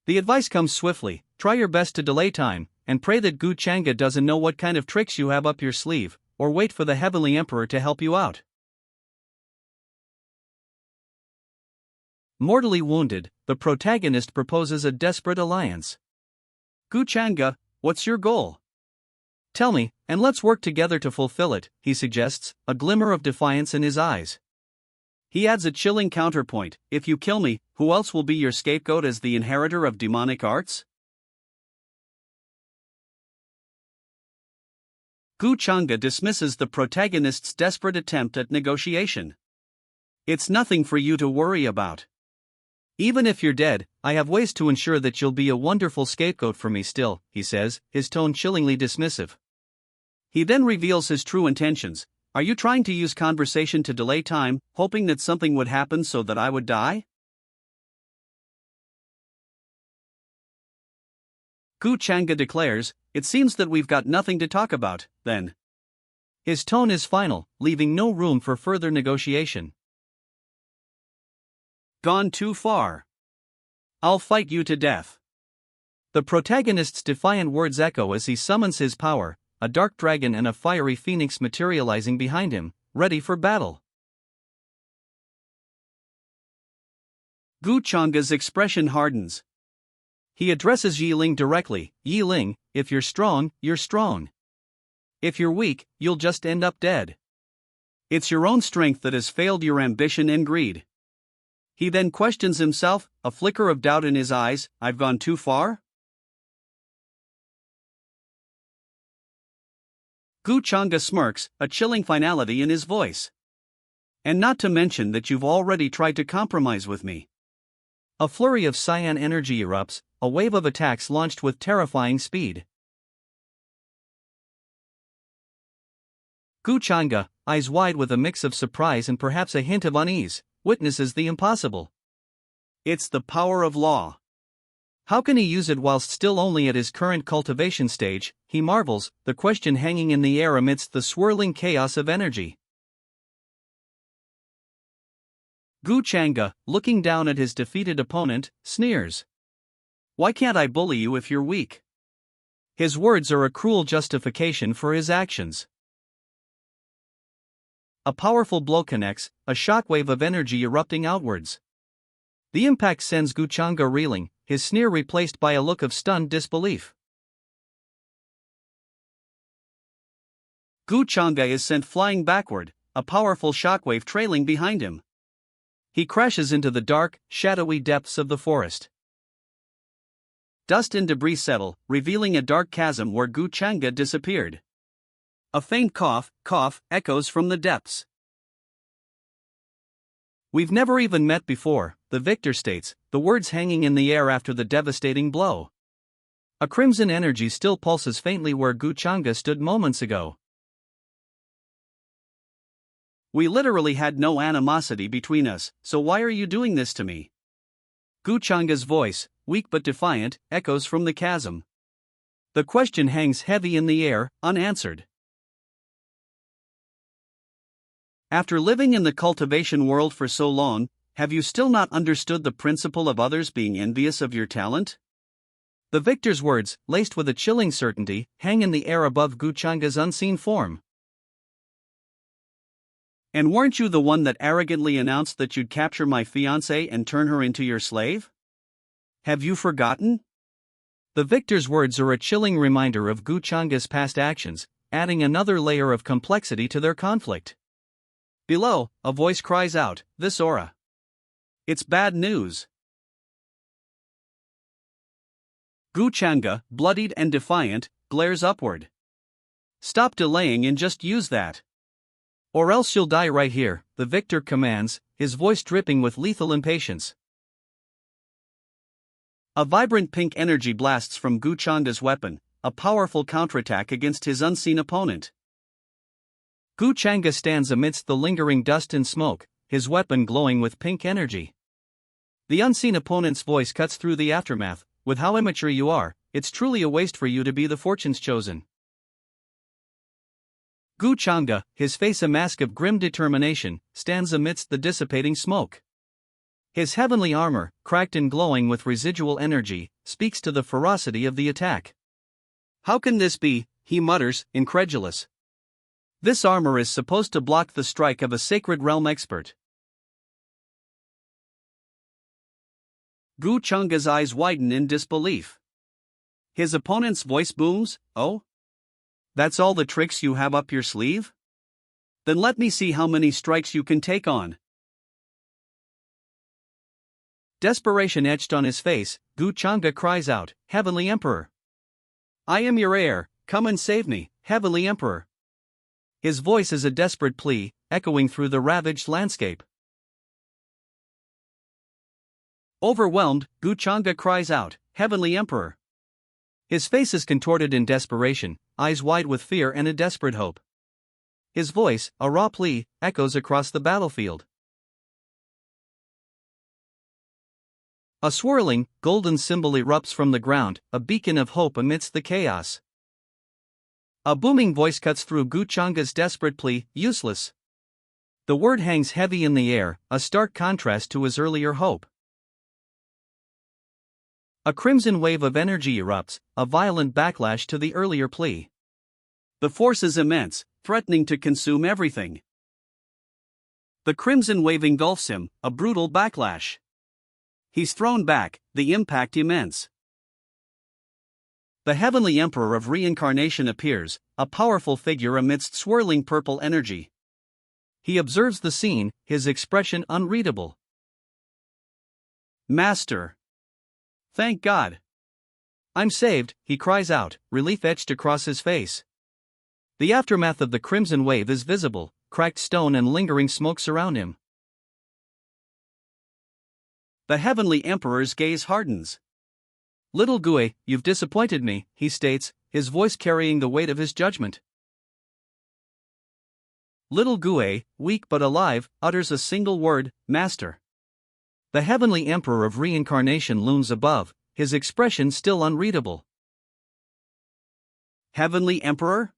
The advice comes swiftly, try your best to delay time, and pray that Gu Chang'e doesn't know what kind of tricks you have up your sleeve, or wait for the heavenly emperor to help you out. Mortally wounded, the protagonist proposes a desperate alliance. Gu Chang'e, what's your goal? Tell me, and let's work together to fulfill it, he suggests, a glimmer of defiance in his eyes. He adds a chilling counterpoint, if you kill me, who else will be your scapegoat as the inheritor of demonic arts? Gu Chang'e dismisses the protagonist's desperate attempt at negotiation. It's nothing for you to worry about. Even if you're dead, I have ways to ensure that you'll be a wonderful scapegoat for me still, he says, his tone chillingly dismissive. He then reveals his true intentions. Are you trying to use conversation to delay time, hoping that something would happen so that I would die? Gu Changa declares, it seems that we've got nothing to talk about, then. His tone is final, leaving no room for further negotiation. Gone too far. I'll fight you to death. The protagonist's defiant words echo as he summons his power, a dark dragon and a fiery phoenix materializing behind him, ready for battle. Gu Changa's expression hardens. He addresses Yi Ling directly. Yi Ling, if you're strong, you're strong. If you're weak, you'll just end up dead. It's your own strength that has failed your ambition and greed. He then questions himself, a flicker of doubt in his eyes. I've gone too far? Gu Changa smirks, a chilling finality in his voice. And not to mention that you've already tried to compromise with me. A flurry of cyan energy erupts, a wave of attacks launched with terrifying speed. Gu Changa, eyes wide with a mix of surprise and perhaps a hint of unease, witnesses the impossible. It's the power of law. How can he use it whilst still only at his current cultivation stage, he marvels, the question hanging in the air amidst the swirling chaos of energy. Gu Changa, looking down at his defeated opponent, sneers. Why can't I bully you if you're weak? His words are a cruel justification for his actions. A powerful blow connects, a shockwave of energy erupting outwards. The impact sends Gu Changa reeling, his sneer replaced by a look of stunned disbelief. Gu Changa is sent flying backward, a powerful shockwave trailing behind him. He crashes into the dark, shadowy depths of the forest. Dust and debris settle, revealing a dark chasm where Gu Changa disappeared. A faint cough echoes from the depths. We've never even met before, the victor states, the words hanging in the air after the devastating blow. A crimson energy still pulses faintly where Gu Changa stood moments ago. We literally had no animosity between us, so why are you doing this to me? Gu Changa's voice, weak but defiant, echoes from the chasm. The question hangs heavy in the air, unanswered. After living in the cultivation world for so long, have you still not understood the principle of others being envious of your talent? The victor's words, laced with a chilling certainty, hang in the air above Gu Changa's unseen form. And weren't you the one that arrogantly announced that you'd capture my fiancée and turn her into your slave? Have you forgotten? The victor's words are a chilling reminder of Gu Changa's past actions, adding another layer of complexity to their conflict. Below, a voice cries out, this aura. It's bad news. Gu Changa, bloodied and defiant, glares upward. Stop delaying and just use that. Or else you'll die right here, the victor commands, his voice dripping with lethal impatience. A vibrant pink energy blasts from Gu Changa's weapon, a powerful counterattack against his unseen opponent. Gu Changa stands amidst the lingering dust and smoke, his weapon glowing with pink energy. The unseen opponent's voice cuts through the aftermath. With how immature you are, it's truly a waste for you to be the fortune's chosen. Gu Changa, his face a mask of grim determination, stands amidst the dissipating smoke. His heavenly armor, cracked and glowing with residual energy, speaks to the ferocity of the attack. How can this be? He mutters, incredulous. This armor is supposed to block the strike of a sacred realm expert. Gu Changa's eyes widen in disbelief. His opponent's voice booms, oh? That's all the tricks you have up your sleeve? Then let me see how many strikes you can take on. Desperation etched on his face, Gu Changa cries out, Heavenly Emperor. I am your heir, come and save me, Heavenly Emperor. His voice is a desperate plea, echoing through the ravaged landscape. Overwhelmed, Guchanga cries out, "Heavenly Emperor!" His face is contorted in desperation, eyes wide with fear and a desperate hope. His voice, a raw plea, echoes across the battlefield. A swirling, golden symbol erupts from the ground, a beacon of hope amidst the chaos. A booming voice cuts through Guchanga's desperate plea, "Useless." The word hangs heavy in the air, a stark contrast to his earlier hope. A crimson wave of energy erupts, a violent backlash to the earlier plea. The force is immense, threatening to consume everything. The crimson wave engulfs him, a brutal backlash. He's thrown back, the impact immense. The Heavenly Emperor of Reincarnation appears, a powerful figure amidst swirling purple energy. He observes the scene, his expression unreadable. "Master! Thank God! I'm saved," he cries out, relief etched across his face. The aftermath of the crimson wave is visible, cracked stone and lingering smoke surround him. The Heavenly Emperor's gaze hardens. "Little Gue, you've disappointed me," he states, his voice carrying the weight of his judgment. Little Gue, weak but alive, utters a single word, "Master." The Heavenly Emperor of Reincarnation looms above, his expression still unreadable. Heavenly Emperor?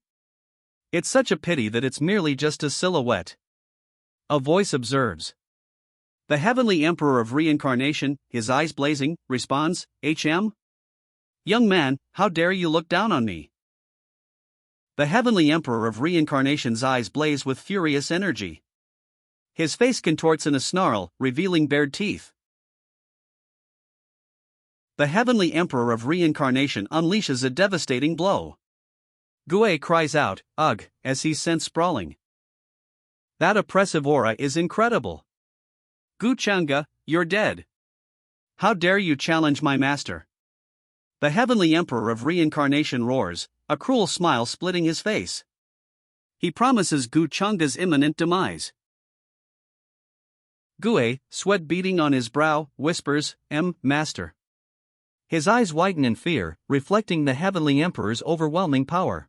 It's such a pity that it's merely just a silhouette. A voice observes. The Heavenly Emperor of Reincarnation, his eyes blazing, responds, "HM? Young man, how dare you look down on me?" The Heavenly Emperor of Reincarnation's eyes blaze with furious energy. His face contorts in a snarl, revealing bared teeth. The Heavenly Emperor of Reincarnation unleashes a devastating blow. Gue cries out, "Ugh," as he's sent sprawling. That oppressive aura is incredible. "Guchanga, you're dead. How dare you challenge my master?" The Heavenly Emperor of Reincarnation roars, a cruel smile splitting his face. He promises Guchanga's imminent demise. Gue, sweat beading on his brow, whispers, "Master." His eyes widen in fear, reflecting the Heavenly Emperor's overwhelming power.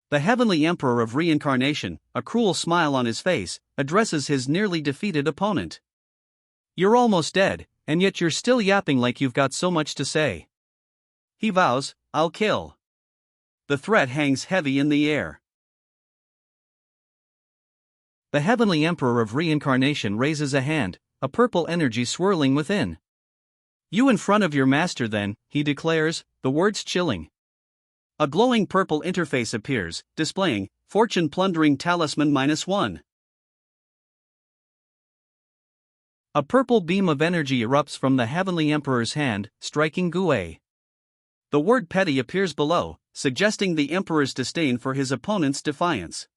The Heavenly Emperor of Reincarnation, a cruel smile on his face, addresses his nearly defeated opponent. "You're almost dead, and yet you're still yapping like you've got so much to say." He vows, "I'll kill." The threat hangs heavy in the air. The Heavenly Emperor of Reincarnation raises a hand, a purple energy swirling within. "You in front of your master then," he declares, the words chilling. A glowing purple interface appears, displaying, "Fortune plundering talisman -1." A purple beam of energy erupts from the Heavenly Emperor's hand, striking Gue. The word "petty" appears below, suggesting the Emperor's disdain for his opponent's defiance.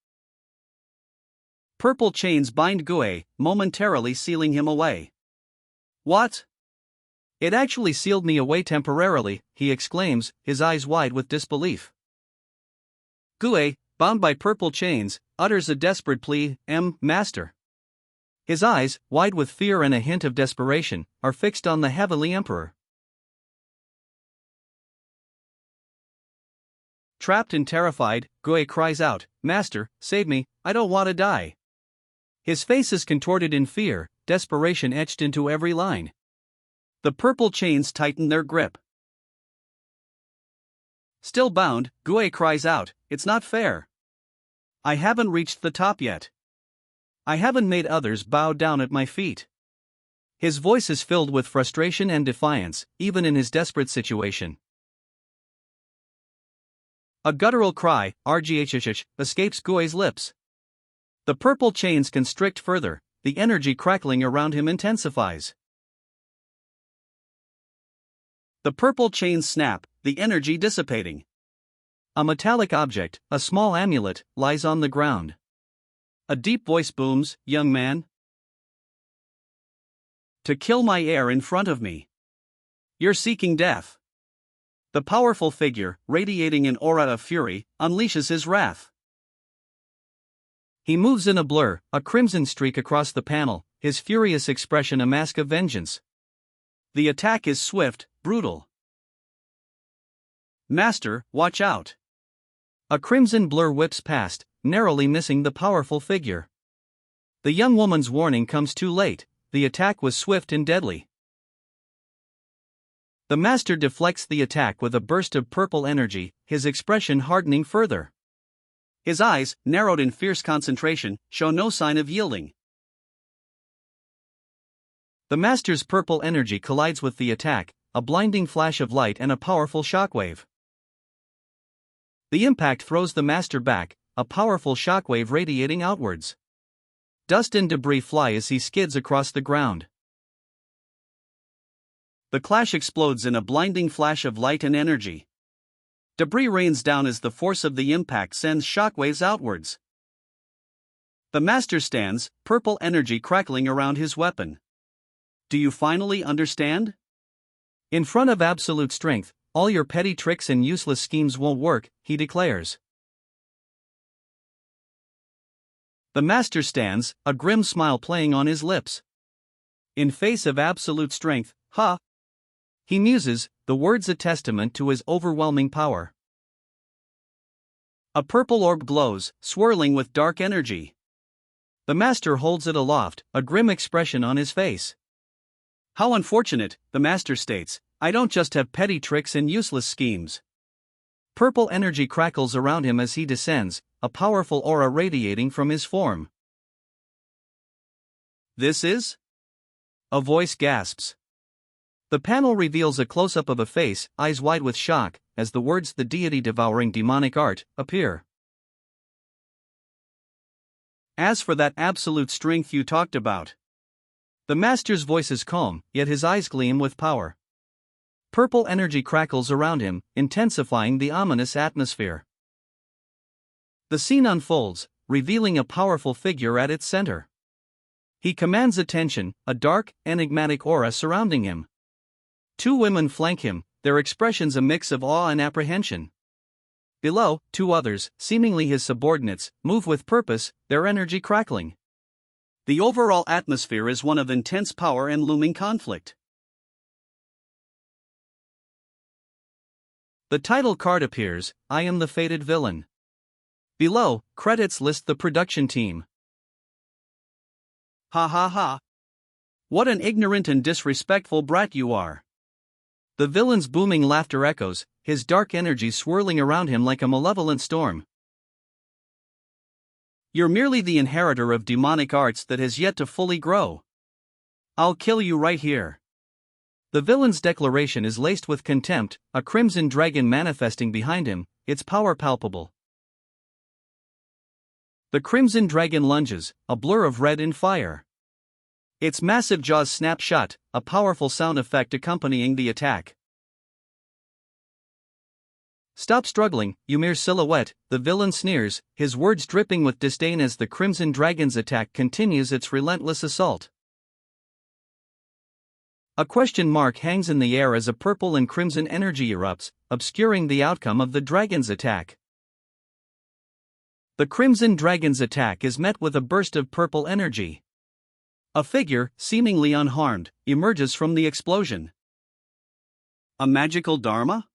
Purple chains bind Gue, momentarily sealing him away. "What? It actually sealed me away temporarily," he exclaims, his eyes wide with disbelief. Gue, bound by purple chains, utters a desperate plea, "Master." His eyes, wide with fear and a hint of desperation, are fixed on the Heavenly Emperor. Trapped and terrified, Gue cries out, "Master, save me, I don't want to die." His face is contorted in fear, desperation etched into every line. The purple chains tighten their grip. Still bound, Gue cries out, "It's not fair. I haven't reached the top yet. I haven't made others bow down at my feet." His voice is filled with frustration and defiance, even in his desperate situation. A guttural cry, "Rghhh," escapes Gue's lips. The purple chains constrict further, the energy crackling around him intensifies. The purple chains snap, the energy dissipating. A metallic object, a small amulet, lies on the ground. A deep voice booms, "Young man. To kill my heir in front of me. You're seeking death." The powerful figure, radiating an aura of fury, unleashes his wrath. He moves in a blur, a crimson streak across the panel, his furious expression a mask of vengeance. The attack is swift, brutal. Master, watch out. A crimson blur whips past, narrowly missing the powerful figure. The young woman's warning comes too late, the attack was swift and deadly. The master deflects the attack with a burst of purple energy, his expression hardening further. His eyes, narrowed in fierce concentration, show no sign of yielding. The master's purple energy collides with the attack, a blinding flash of light and a powerful shockwave. The impact throws the master back, a powerful shockwave radiating outwards. Dust and debris fly as he skids across the ground. The clash explodes in a blinding flash of light and energy. Debris rains down as the force of the impact sends shockwaves outwards. The master stands, purple energy crackling around his weapon. Do you finally understand? In front of absolute strength, all your petty tricks and useless schemes won't work, he declares. The master stands, a grim smile playing on his lips. In face of absolute strength, ha! He muses, the words a testament to his overwhelming power. A purple orb glows, swirling with dark energy. The master holds it aloft, a grim expression on his face. How unfortunate, the master states, I don't just have petty tricks and useless schemes. Purple energy crackles around him as he descends, a powerful aura radiating from his form. This is? A voice gasps. The panel reveals a close-up of a face, eyes wide with shock, as the words "the deity devouring demonic art" appear. As for that absolute strength you talked about. The master's voice is calm, yet his eyes gleam with power. Purple energy crackles around him, intensifying the ominous atmosphere. The scene unfolds, revealing a powerful figure at its center. He commands attention, a dark, enigmatic aura surrounding him. Two women flank him, their expressions a mix of awe and apprehension. Below, two others, seemingly his subordinates, move with purpose, their energy crackling. The overall atmosphere is one of intense power and looming conflict. The title card appears, I am the fated villain. Below, credits list the production team. Ha ha ha. What an ignorant and disrespectful brat you are. The villain's booming laughter echoes, his dark energy swirling around him like a malevolent storm. You're merely the inheritor of demonic arts that has yet to fully grow. I'll kill you right here. The villain's declaration is laced with contempt, a crimson dragon manifesting behind him, its power palpable. The crimson dragon lunges, a blur of red and fire. Its massive jaws snap shut, a powerful sound effect accompanying the attack. Stop struggling, you mere silhouette, the villain sneers, his words dripping with disdain as the crimson dragon's attack continues its relentless assault. A question mark hangs in the air as a purple and crimson energy erupts, obscuring the outcome of the dragon's attack. The crimson dragon's attack is met with a burst of purple energy. A figure, seemingly unharmed, emerges from the explosion. A magical dharma?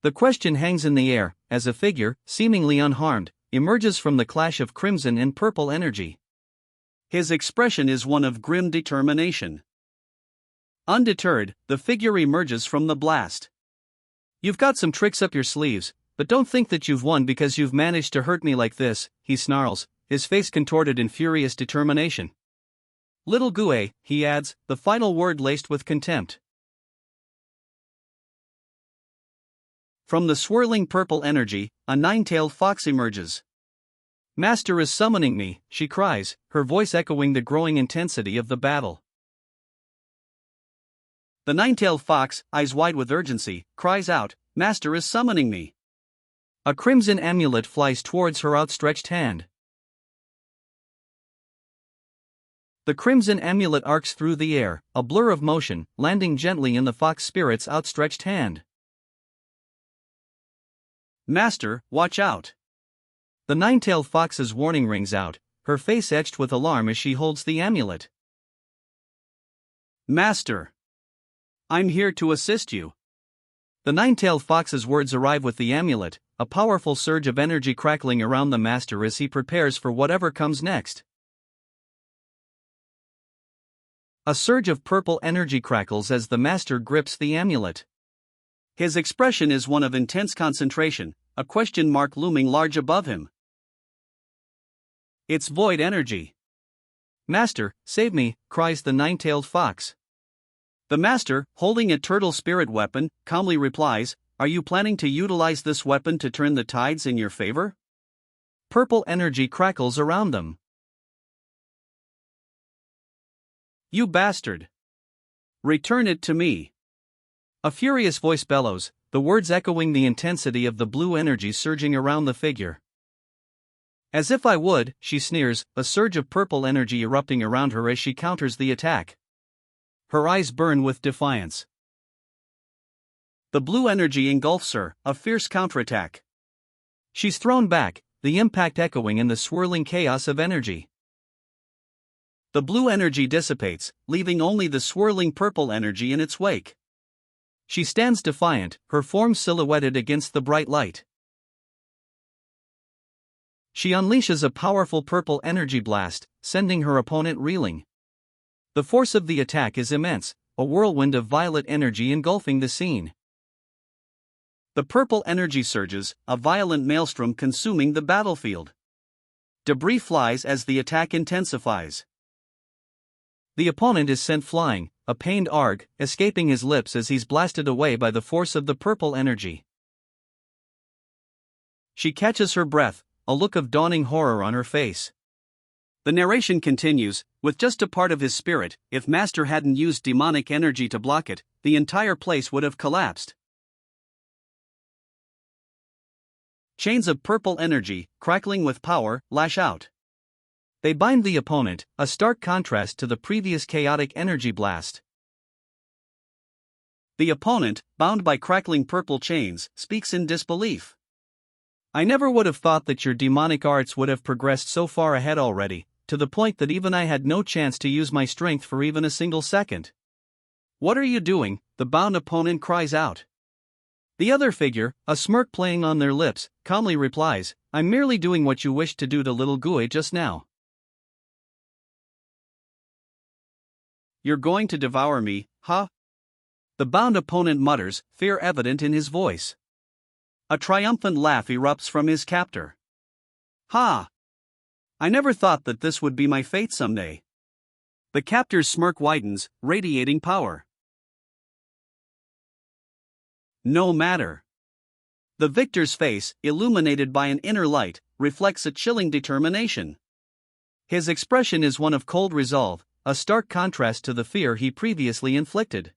The question hangs in the air, as a figure, seemingly unharmed, emerges from the clash of crimson and purple energy. His expression is one of grim determination. Undeterred, the figure emerges from the blast. You've got some tricks up your sleeves, but don't think that you've won because you've managed to hurt me like this, he snarls, his face contorted in furious determination. Little Gue, he adds, the final word laced with contempt. From the swirling purple energy, a nine-tailed fox emerges. Master is summoning me, she cries, her voice echoing the growing intensity of the battle. The nine-tailed fox, eyes wide with urgency, cries out, Master is summoning me. A crimson amulet flies towards her outstretched hand. The crimson amulet arcs through the air, a blur of motion, landing gently in the fox spirit's outstretched hand. Master, watch out. The nine-tailed fox's warning rings out, her face etched with alarm as she holds the amulet. Master, I'm here to assist you. The nine-tailed fox's words arrive with the amulet, a powerful surge of energy crackling around the master as he prepares for whatever comes next. A surge of purple energy crackles as the master grips the amulet. His expression is one of intense concentration, a question mark looming large above him. It's void energy. Master, save me, cries the nine-tailed fox. The master, holding a turtle spirit weapon, calmly replies, "Are you planning to utilize this weapon to turn the tides in your favor?" Purple energy crackles around them. You bastard! Return it to me! A furious voice bellows, the words echoing the intensity of the blue energy surging around the figure. As if I would, she sneers, a surge of purple energy erupting around her as she counters the attack. Her eyes burn with defiance. The blue energy engulfs her, a fierce counterattack. She's thrown back, the impact echoing in the swirling chaos of energy. The blue energy dissipates, leaving only the swirling purple energy in its wake. She stands defiant, her form silhouetted against the bright light. She unleashes a powerful purple energy blast, sending her opponent reeling. The force of the attack is immense, a whirlwind of violet energy engulfing the scene. The purple energy surges, a violent maelstrom consuming the battlefield. Debris flies as the attack intensifies. The opponent is sent flying, a pained arg, escaping his lips as he's blasted away by the force of the purple energy. She catches her breath, a look of dawning horror on her face. The narration continues, with just a part of his spirit. If Master hadn't used demonic energy to block it, the entire place would have collapsed. Chains of purple energy, crackling with power, lash out. They bind the opponent, a stark contrast to the previous chaotic energy blast. The opponent, bound by crackling purple chains, speaks in disbelief. I never would have thought that your demonic arts would have progressed so far ahead already, to the point that even I had no chance to use my strength for even a single second. What are you doing? The bound opponent cries out. The other figure, a smirk playing on their lips, calmly replies, I'm merely doing what you wished to do to little Gui just now. You're going to devour me, huh? The bound opponent mutters, fear evident in his voice. A triumphant laugh erupts from his captor. Ha! I never thought that this would be my fate someday. The captor's smirk widens, radiating power. No matter. The victor's face, illuminated by an inner light, reflects a chilling determination. His expression is one of cold resolve, a stark contrast to the fear he previously inflicted.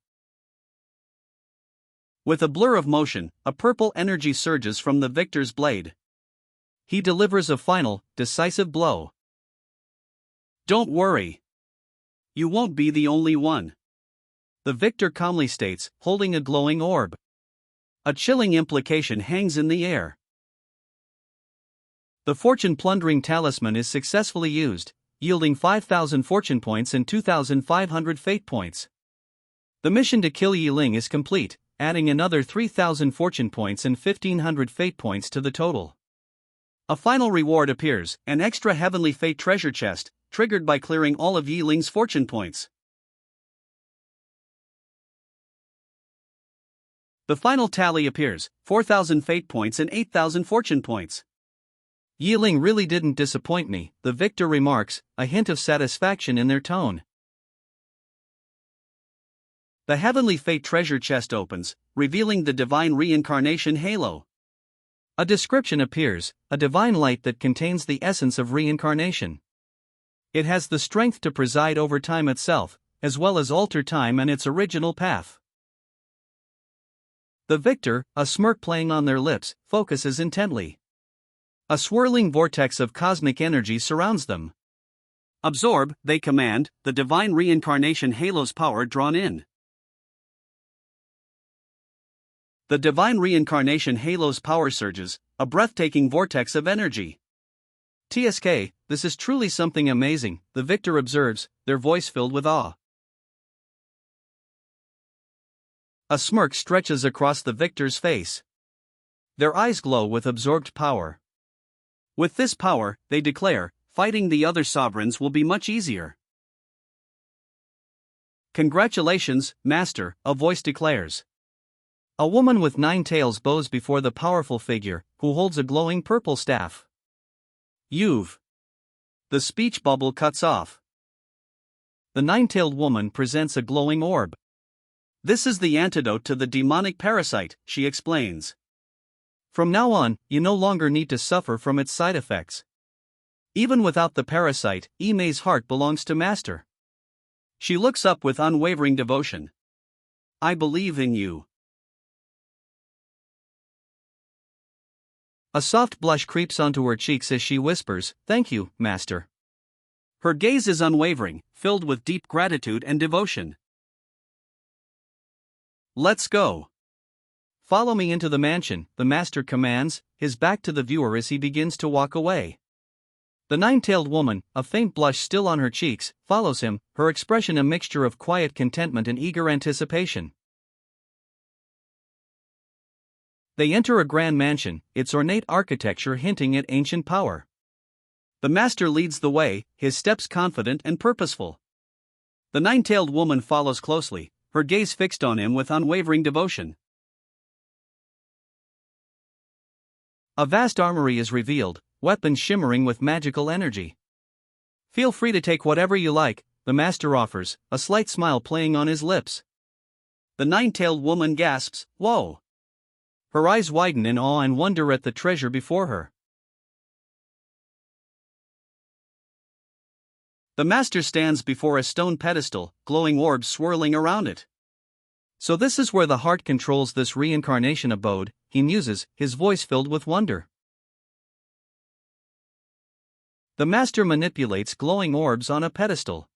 With a blur of motion, a purple energy surges from the victor's blade. He delivers a final, decisive blow. Don't worry. You won't be the only one. The victor calmly states, holding a glowing orb. A chilling implication hangs in the air. The fortune-plundering talisman is successfully used, yielding 5,000 fortune points and 2,500 fate points. The mission to kill Yi Ling is complete, adding another 3,000 fortune points and 1,500 fate points to the total. A final reward appears, an extra heavenly fate treasure chest, triggered by clearing all of Yi Ling's fortune points. The final tally appears, 4,000 fate points and 8,000 fortune points. Yi Ling really didn't disappoint me, the victor remarks, a hint of satisfaction in their tone. The heavenly fate treasure chest opens, revealing the divine reincarnation halo. A description appears, a divine light that contains the essence of reincarnation. It has the strength to preside over time itself, as well as alter time and its original path. The victor, a smirk playing on their lips, focuses intently. A swirling vortex of cosmic energy surrounds them. Absorb, they command, the divine reincarnation halo's power drawn in. The divine reincarnation halo's power surges, a breathtaking vortex of energy. TSK, this is truly something amazing, the victor observes, their voice filled with awe. A smirk stretches across the victor's face. Their eyes glow with absorbed power. With this power, they declare, fighting the other sovereigns will be much easier. Congratulations, Master, a voice declares. A woman with 9 tails bows before the powerful figure, who holds a glowing purple staff. You've. The speech bubble cuts off. The 9-tailed woman presents a glowing orb. This is the antidote to the demonic parasite, she explains. From now on, you no longer need to suffer from its side effects. Even without the parasite, Imei's heart belongs to Master. She looks up with unwavering devotion. I believe in you. A soft blush creeps onto her cheeks as she whispers, "Thank you, Master." Her gaze is unwavering, filled with deep gratitude and devotion. Let's go. Follow me into the mansion, the Master commands, his back to the viewer as he begins to walk away. The 9-tailed woman, a faint blush still on her cheeks, follows him, her expression a mixture of quiet contentment and eager anticipation. They enter a grand mansion, its ornate architecture hinting at ancient power. The Master leads the way, his steps confident and purposeful. The 9-tailed woman follows closely, her gaze fixed on him with unwavering devotion. A vast armory is revealed, weapons shimmering with magical energy. Feel free to take whatever you like, the Master offers, a slight smile playing on his lips. The 9-tailed woman gasps, "Whoa!" Her eyes widen in awe and wonder at the treasure before her. The Master stands before a stone pedestal, glowing orbs swirling around it. So this is where the heart controls this reincarnation abode, he muses, his voice filled with wonder. The Master manipulates glowing orbs on a pedestal.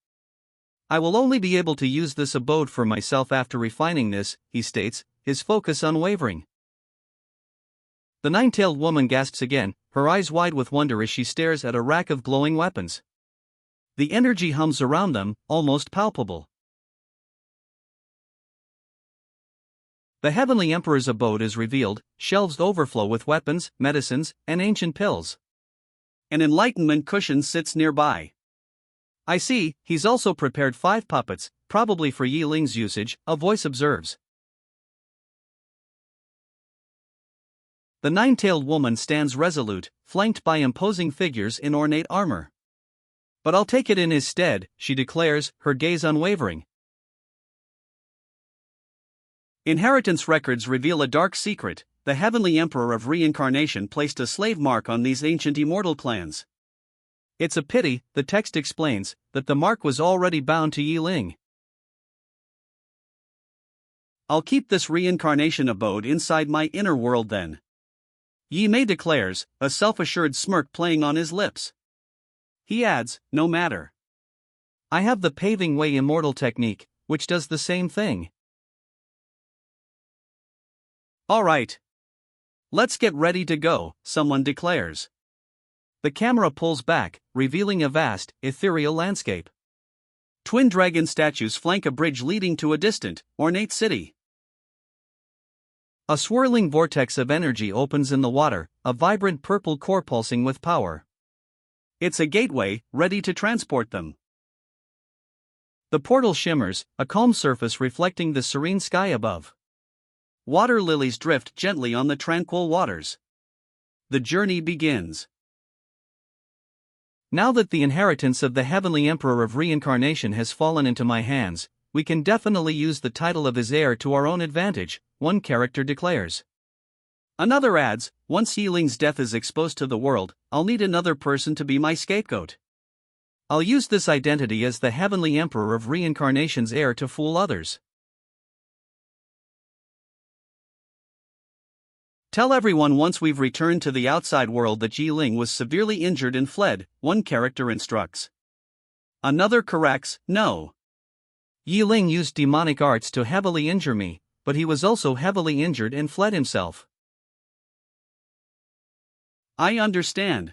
I will only be able to use this abode for myself after refining this, he states, his focus unwavering. The 9-tailed woman gasps again, her eyes wide with wonder as she stares at a rack of glowing weapons. The energy hums around them, almost palpable. The Heavenly Emperor's abode is revealed, shelves overflow with weapons, medicines, and ancient pills. An enlightenment cushion sits nearby. I see, he's also prepared 5 puppets, probably for Yi Ling's usage, a voice observes. The 9-tailed woman stands resolute, flanked by imposing figures in ornate armor. But I'll take it in his stead, she declares, her gaze unwavering. Inheritance records reveal a dark secret. The Heavenly Emperor of Reincarnation placed a slave mark on these ancient immortal clans. It's a pity, the text explains, that the mark was already bound to Yi Ling. I'll keep this reincarnation abode inside my inner world then. Yi Mei declares, a self-assured smirk playing on his lips. He adds, no matter. I have the paving way immortal technique, which does the same thing. All right. Let's get ready to go, someone declares. The camera pulls back, revealing a vast, ethereal landscape. Twin dragon statues flank a bridge leading to a distant, ornate city. A swirling vortex of energy opens in the water, a vibrant purple core pulsing with power. It's a gateway, ready to transport them. The portal shimmers, a calm surface reflecting the serene sky above. Water lilies drift gently on the tranquil waters. The journey begins. Now that the inheritance of the Heavenly Emperor of Reincarnation has fallen into my hands, we can definitely use the title of his heir to our own advantage, one character declares. Another adds, once Yi Ling's death is exposed to the world, I'll need another person to be my scapegoat. I'll use this identity as the Heavenly Emperor of Reincarnation's heir to fool others. Tell everyone once we've returned to the outside world that Yi Ling was severely injured and fled, one character instructs. Another corrects, no. Yi Ling used demonic arts to heavily injure me, but he was also heavily injured and fled himself. I understand.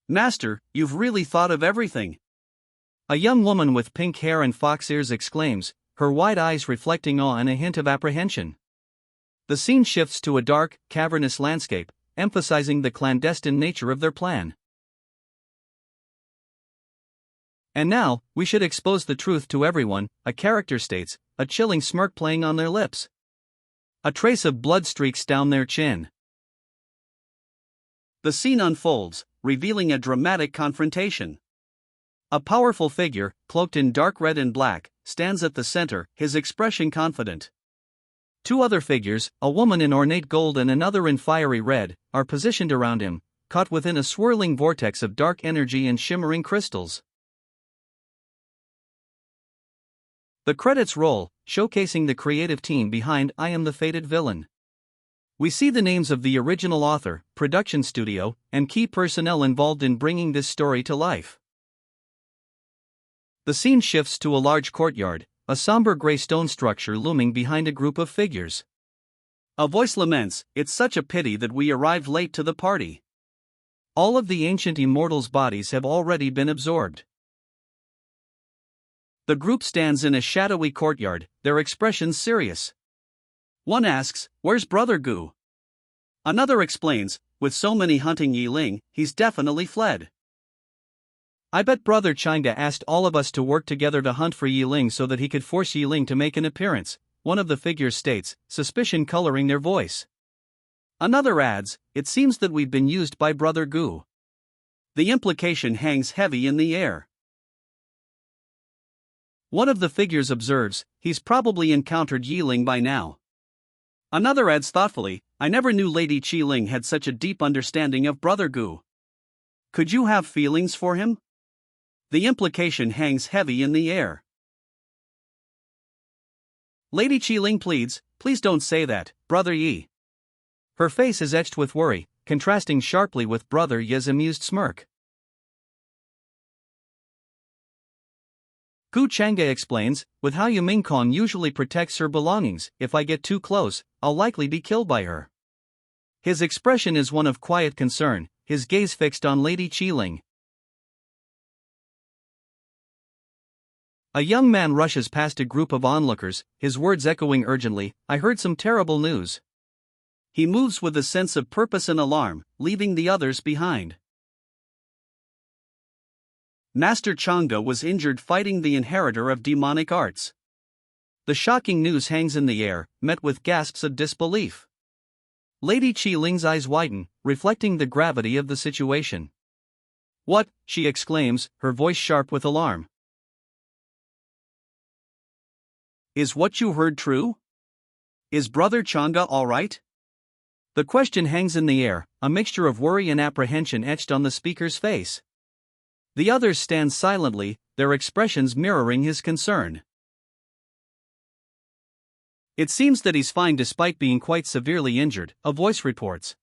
Master, you've really thought of everything. A young woman with pink hair and fox ears exclaims, her wide eyes reflecting awe and a hint of apprehension. The scene shifts to a dark, cavernous landscape, emphasizing the clandestine nature of their plan. And now, we should expose the truth to everyone, a character states, a chilling smirk playing on their lips. A trace of blood streaks down their chin. The scene unfolds, revealing a dramatic confrontation. A powerful figure, cloaked in dark red and black, stands at the center, his expression confident. Two other figures, a woman in ornate gold and another in fiery red, are positioned around him, caught within a swirling vortex of dark energy and shimmering crystals. The credits roll, showcasing the creative team behind I Am the Fated Villain. We see the names of the original author, production studio, and key personnel involved in bringing this story to life. The scene shifts to a large courtyard, a somber gray stone structure looming behind a group of figures. A voice laments, "It's such a pity that we arrived late to the party. All of the ancient immortals' bodies have already been absorbed." The group stands in a shadowy courtyard, their expressions serious. One asks, "Where's Brother Gu?" Another explains, "With so many hunting Yi Ling, he's definitely fled." "I bet Brother Changa asked all of us to work together to hunt for Yi Ling so that he could force Yi Ling to make an appearance," one of the figures states, suspicion coloring their voice. Another adds, "It seems that we've been used by Brother Gu." The implication hangs heavy in the air. One of the figures observes, "He's probably encountered Yi Ling by now." Another adds thoughtfully, "I never knew Lady Qi Ling had such a deep understanding of Brother Gu. Could you have feelings for him?" The implication hangs heavy in the air. Lady Qi Ling pleads, "Please don't say that, Brother Yi." Her face is etched with worry, contrasting sharply with Brother Ye's amused smirk. Gu Changa explains, "With how Yu Mingkong usually protects her belongings, if I get too close, I'll likely be killed by her." His expression is one of quiet concern, his gaze fixed on Lady Qi Ling. A young man rushes past a group of onlookers, his words echoing urgently, "I heard some terrible news." He moves with a sense of purpose and alarm, leaving the others behind. Master Chang'e was injured fighting the inheritor of demonic arts. The shocking news hangs in the air, met with gasps of disbelief. Lady Qi Ling's eyes widen, reflecting the gravity of the situation. "What?" she exclaims, her voice sharp with alarm. "Is what you heard true? Is Brother Chang'e all right?" The question hangs in the air, a mixture of worry and apprehension etched on the speaker's face. The others stand silently, their expressions mirroring his concern. "It seems that he's fine despite being quite severely injured," a voice reports.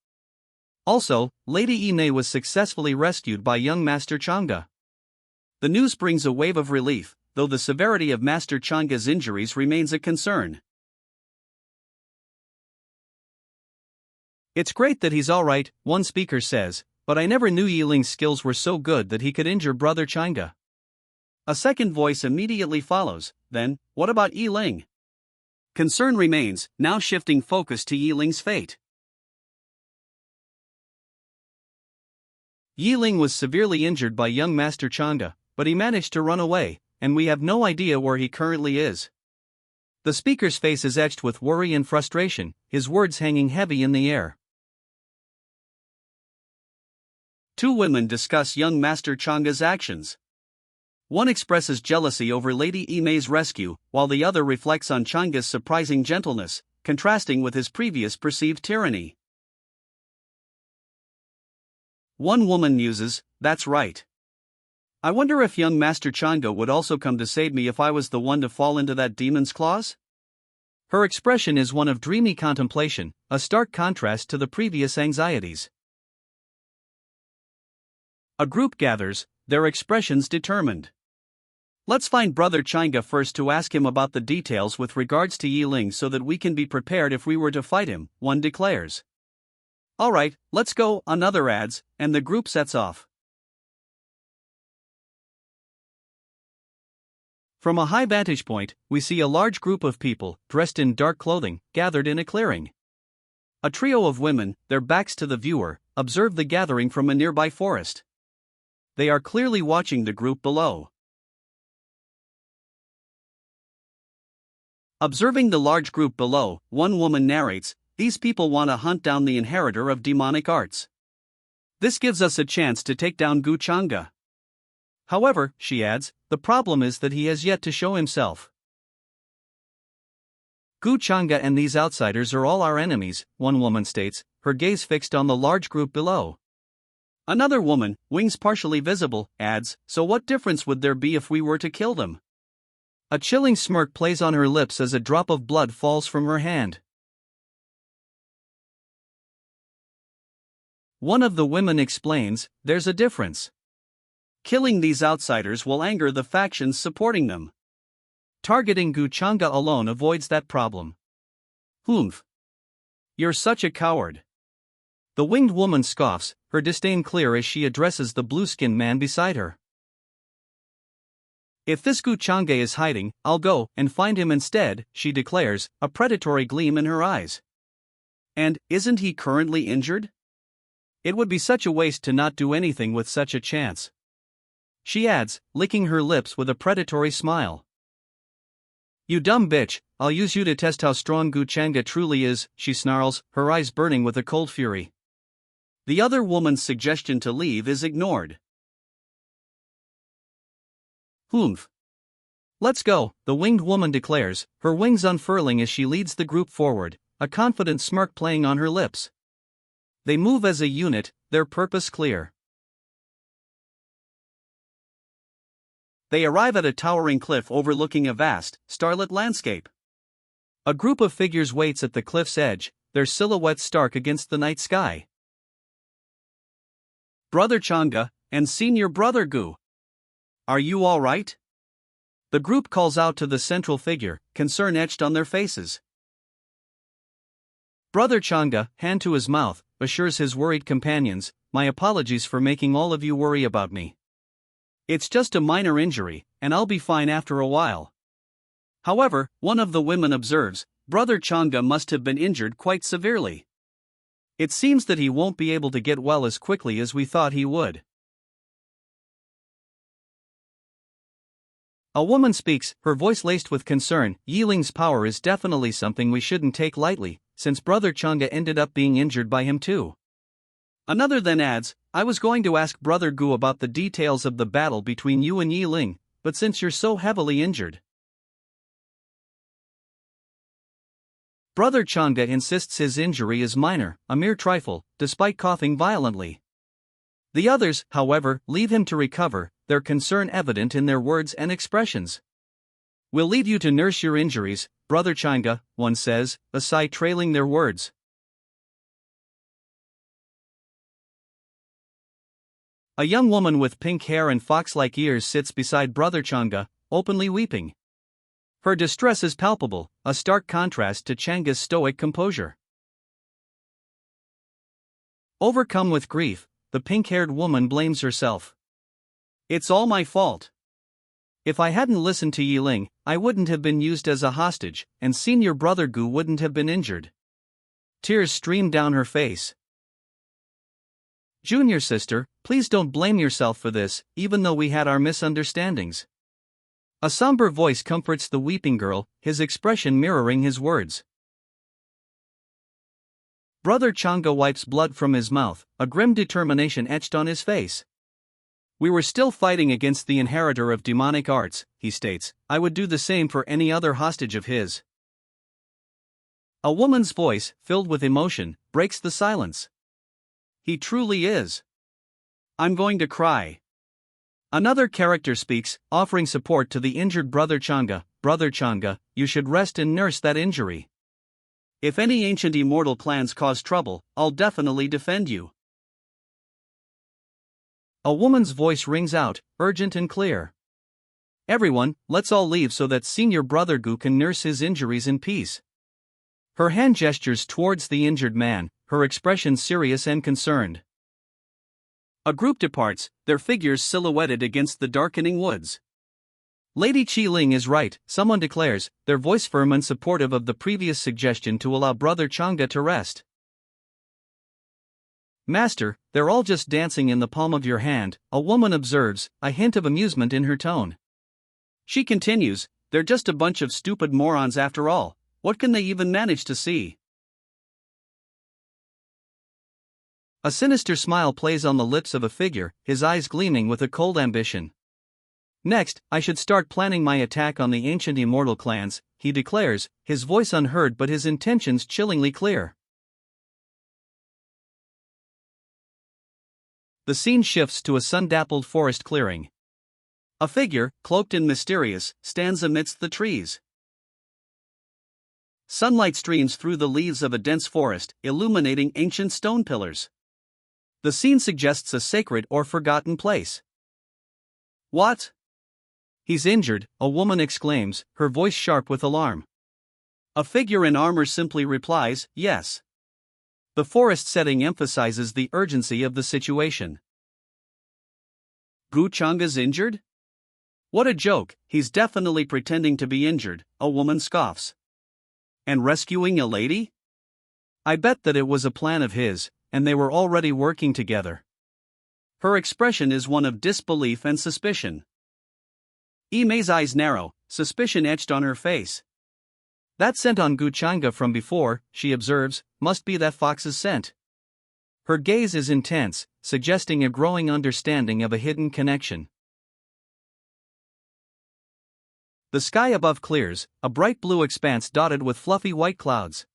Also, Lady Yi was successfully rescued by young Master Chang'e. The news brings a wave of relief, though the severity of Master Chang'e's injuries remains a concern. "It's great that he's alright," one speaker says, "but I never knew Yi Ling's skills were so good that he could injure Brother Chang'e." A second voice immediately follows, "Then, what about Yi Ling?" Concern remains, now shifting focus to Yi Ling's fate. Yi Ling was severely injured by young Master Chang'e, but he managed to run away, and we have no idea where he currently is. The speaker's face is etched with worry and frustration, his words hanging heavy in the air. Two women discuss young Master Chang'e's actions. One expresses jealousy over Lady Yi's rescue, while the other reflects on Chang'e's surprising gentleness, contrasting with his previous perceived tyranny. One woman muses, "That's right. I wonder if young Master Chang'e would also come to save me if I was the one to fall into that demon's claws?" Her expression is one of dreamy contemplation, a stark contrast to the previous anxieties. A group gathers, their expressions determined. "Let's find Brother Chang'e first to ask him about the details with regards to Yi Ling so that we can be prepared if we were to fight him," one declares. "Alright, let's go," another adds, and the group sets off. From a high vantage point, we see a large group of people, dressed in dark clothing, gathered in a clearing. A trio of women, their backs to the viewer, observe the gathering from a nearby forest. They are clearly watching the group below. Observing the large group below, one woman narrates, "These people want to hunt down the inheritor of demonic arts. This gives us a chance to take down Gu Changa. However," she adds, "the problem is that he has yet to show himself. Gu Changa and these outsiders are all our enemies," one woman states, her gaze fixed on the large group below. Another woman, wings partially visible, adds, "So what difference would there be if we were to kill them?" A chilling smirk plays on her lips as a drop of blood falls from her hand. One of the women explains, "There's a difference. Killing these outsiders will anger the factions supporting them. Targeting Gu Changa alone avoids that problem." "Humph. You're such a coward." The winged woman scoffs, her disdain clear as she addresses the blue-skinned man beside her. "If this Gu Changa is hiding, I'll go and find him instead," she declares, a predatory gleam in her eyes. "And, isn't he currently injured? It would be such a waste to not do anything with such a chance," she adds, licking her lips with a predatory smile. "You dumb bitch, I'll use you to test how strong Gu Changa truly is," she snarls, her eyes burning with a cold fury. The other woman's suggestion to leave is ignored. "Humph. Let's go," the winged woman declares, her wings unfurling as she leads the group forward, a confident smirk playing on her lips. They move as a unit, their purpose clear. They arrive at a towering cliff overlooking a vast, starlit landscape. A group of figures waits at the cliff's edge, their silhouettes stark against the night sky. "Brother Changa, and Senior Brother Gu. Are you all right?" The group calls out to the central figure, concern etched on their faces. Brother Changa, hand to his mouth, assures his worried companions, "My apologies for making all of you worry about me. It's just a minor injury, and I'll be fine after a while." However, one of the women observes, "Brother Changa must have been injured quite severely. It seems that he won't be able to get well as quickly as we thought he would." A woman speaks, her voice laced with concern, "Yiling's power is definitely something we shouldn't take lightly, since Brother Changa ended up being injured by him too." Another then adds, "I was going to ask Brother Gu about the details of the battle between you and Yiling, but since you're so heavily injured." Brother Changa insists his injury is minor, a mere trifle, despite coughing violently. The others, however, leave him to recover, their concern evident in their words and expressions. "We'll leave you to nurse your injuries, Brother Changa," one says, a sigh trailing their words. A young woman with pink hair and fox-like ears sits beside Brother Changa, openly weeping. Her distress is palpable, a stark contrast to Changa's stoic composure. Overcome with grief, the pink-haired woman blames herself. "It's all my fault. If I hadn't listened to Yiling, I wouldn't have been used as a hostage, and Senior Brother Gu wouldn't have been injured." Tears stream down her face. "Junior sister, please don't blame yourself for this, even though we had our misunderstandings." A somber voice comforts the weeping girl, his expression mirroring his words. Brother Changa wipes blood from his mouth, a grim determination etched on his face. "We were still fighting against the inheritor of demonic arts," he states. "I would do the same for any other hostage of his." A woman's voice, filled with emotion, breaks the silence. "He truly is. I'm going to cry." Another character speaks, offering support to the injured Brother Changa. "Brother Changa, you should rest and nurse that injury. If any ancient immortal plans cause trouble, I'll definitely defend you." A woman's voice rings out, urgent and clear. "Everyone, let's all leave so that Senior Brother Gu can nurse his injuries in peace." Her hand gestures towards the injured man, her expression serious and concerned. A group departs, their figures silhouetted against the darkening woods. Lady Qi Ling is right, someone declares, their voice firm and supportive of the previous suggestion to allow Brother Chang'e to rest. Master, they're all just dancing in the palm of your hand, a woman observes, a hint of amusement in her tone. She continues, they're just a bunch of stupid morons after all, what can they even manage to see? A sinister smile plays on the lips of a figure, his eyes gleaming with a cold ambition. Next, I should start planning my attack on the ancient immortal clans, he declares, his voice unheard but his intentions chillingly clear. The scene shifts to a sun-dappled forest clearing. A figure, cloaked in mysterious, stands amidst the trees. Sunlight streams through the leaves of a dense forest, illuminating ancient stone pillars. The scene suggests a sacred or forgotten place. What? He's injured, a woman exclaims, her voice sharp with alarm. A figure in armor simply replies, yes. The forest setting emphasizes the urgency of the situation. Gu Chang'e's injured? What a joke, he's definitely pretending to be injured, a woman scoffs. And rescuing a lady? I bet that it was a plan of his, and they were already working together. Her expression is one of disbelief and suspicion. Imei's eyes narrow, suspicion etched on her face. That scent on Gu Chang'e from before, she observes, must be that fox's scent. Her gaze is intense, suggesting a growing understanding of a hidden connection. The sky above clears, a bright blue expanse dotted with fluffy white clouds.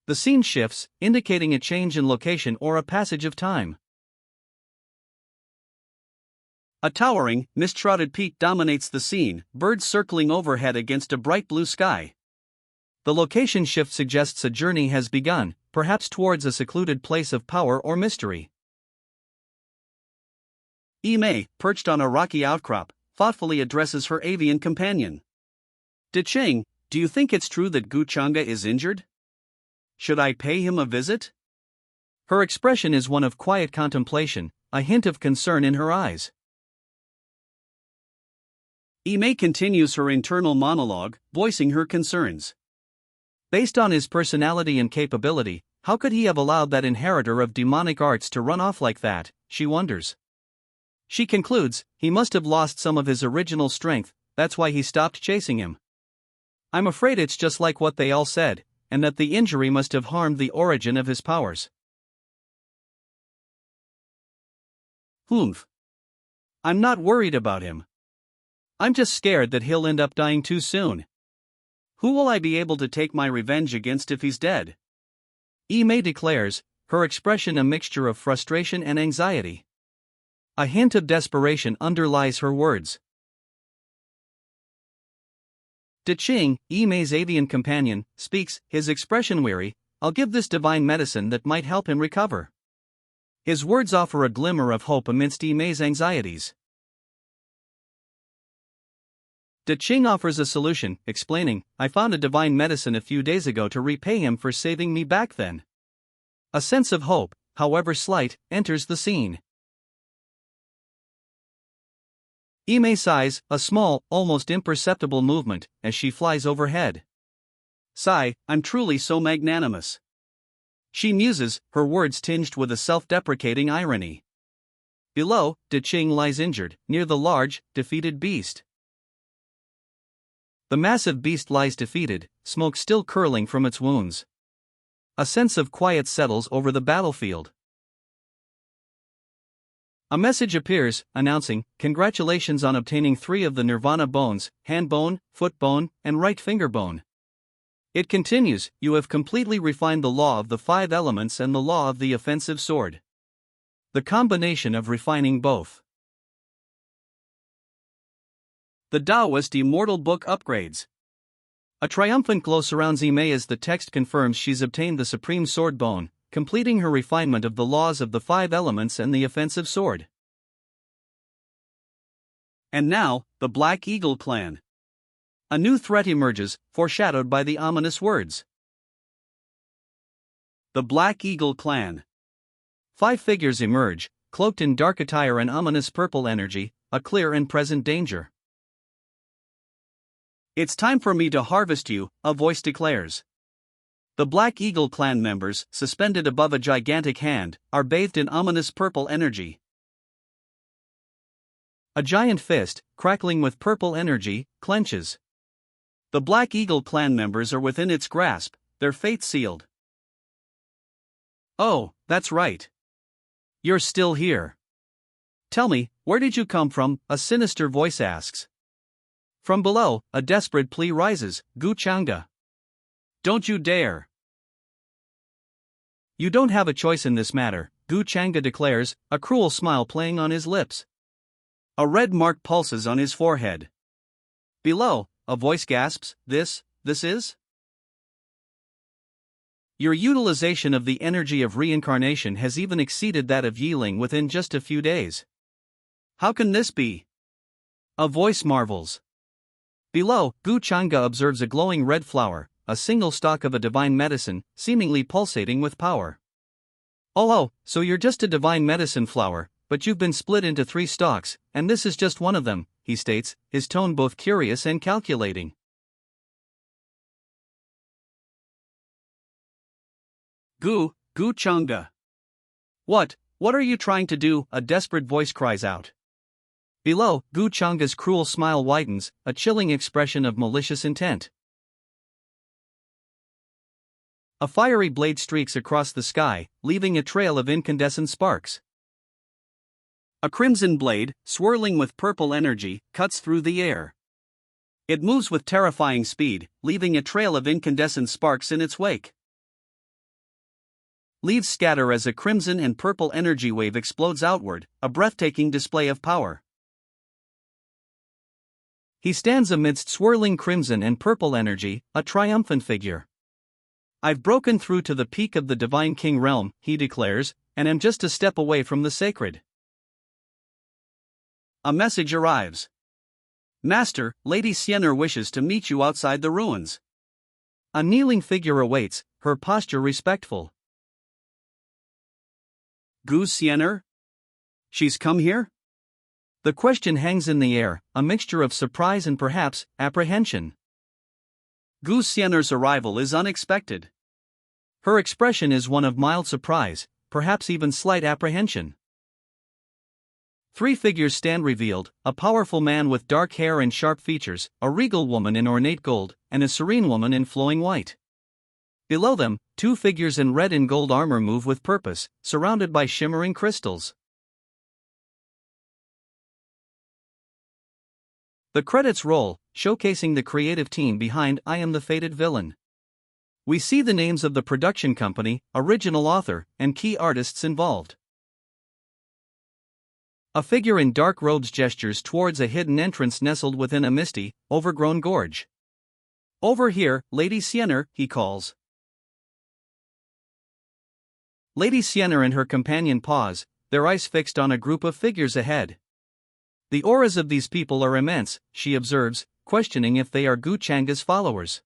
The scene shifts, indicating a change in location or a passage of time. A towering, mist-shrouded peak dominates the scene, birds circling overhead against a bright blue sky. The location shift suggests a journey has begun, perhaps towards a secluded place of power or mystery. Imei, perched on a rocky outcrop, thoughtfully addresses her avian companion. Diqing, do you think it's true that Gu Chang'e is injured? Should I pay him a visit? Her expression is one of quiet contemplation, a hint of concern in her eyes. Imei continues her internal monologue, voicing her concerns. Based on his personality and capability, how could he have allowed that inheritor of demonic arts to run off like that, she wonders. She concludes, he must have lost some of his original strength, that's why he stopped chasing him. I'm afraid it's just like what they all said, and that the injury must have harmed the origin of his powers. Humph. I'm not worried about him. I'm just scared that he'll end up dying too soon. Who will I be able to take my revenge against if he's dead? Imei declares, her expression a mixture of frustration and anxiety. A hint of desperation underlies her words. Diqing, Imei's avian companion, speaks, his expression weary, I'll give this divine medicine that might help him recover. His words offer a glimmer of hope amidst Imei's anxieties. Diqing offers a solution, explaining, I found a divine medicine a few days ago to repay him for saving me back then. A sense of hope, however slight, enters the scene. Imei sighs, a small, almost imperceptible movement, as she flies overhead. Sigh, I'm truly so magnanimous. She muses, her words tinged with a self-deprecating irony. Below, Diqing lies injured, near the large, defeated beast. The massive beast lies defeated, smoke still curling from its wounds. A sense of quiet settles over the battlefield. A message appears, announcing, congratulations on obtaining 3 of the Nirvana bones, hand bone, foot bone, and right finger bone. It continues, you have completely refined the law of the 5 elements and the law of the offensive sword. The combination of refining both. The Taoist Immortal Book upgrades. A triumphant glow surrounds Imei as the text confirms she's obtained the supreme sword bone, completing her refinement of the laws of the 5 elements and the offensive sword. And now, the Black Eagle clan. A new threat emerges, foreshadowed by the ominous words. The Black Eagle clan. 5 figures emerge, cloaked in dark attire and ominous purple energy, a clear and present danger. It's time for me to harvest you, a voice declares. The Black Eagle clan members, suspended above a gigantic hand, are bathed in ominous purple energy. A giant fist, crackling with purple energy, clenches. The Black Eagle clan members are within its grasp, their fate sealed. Oh, that's right. You're still here. Tell me, where did you come from? A sinister voice asks. From below, a desperate plea rises, Gu Changa. Don't you dare. You don't have a choice in this matter, Gu Changa declares, a cruel smile playing on his lips. A red mark pulses on his forehead. Below, a voice gasps, this is? Your utilization of the energy of reincarnation has even exceeded that of Yiling within just a few days. How can this be? A voice marvels. Below, Gu Changa observes a glowing red flower, a single stalk of a divine medicine, seemingly pulsating with power. Oh, so you're just a divine medicine flower, but you've been split into 3 stalks, and this is just one of them, he states, his tone both curious and calculating. Gu Changa. What are you trying to do? A desperate voice cries out. Below, Gu Changa's cruel smile widens, a chilling expression of malicious intent. A fiery blade streaks across the sky, leaving a trail of incandescent sparks. A crimson blade, swirling with purple energy, cuts through the air. It moves with terrifying speed, leaving a trail of incandescent sparks in its wake. Leaves scatter as a crimson and purple energy wave explodes outward, a breathtaking display of power. He stands amidst swirling crimson and purple energy, a triumphant figure. I've broken through to the peak of the Divine King realm, he declares, and am just a step away from the sacred. A message arrives. Master, Lady Sienner wishes to meet you outside the ruins. A kneeling figure awaits, her posture respectful. Gu Sienner? She's come here? The question hangs in the air, a mixture of surprise and perhaps apprehension. Gu Sienner's arrival is unexpected. Her expression is one of mild surprise, perhaps even slight apprehension. 3 figures stand revealed, a powerful man with dark hair and sharp features, a regal woman in ornate gold, and a serene woman in flowing white. Below them, 2 figures in red and gold armor move with purpose, surrounded by shimmering crystals. The credits roll, showcasing the creative team behind I Am the Fated Villain. We see the names of the production company, original author, and key artists involved. A figure in dark robes gestures towards a hidden entrance nestled within a misty, overgrown gorge. Over here, Lady Sienner, he calls. Lady Sienner and her companion pause, their eyes fixed on a group of figures ahead. The auras of these people are immense, she observes, questioning if they are Gu Changa's followers.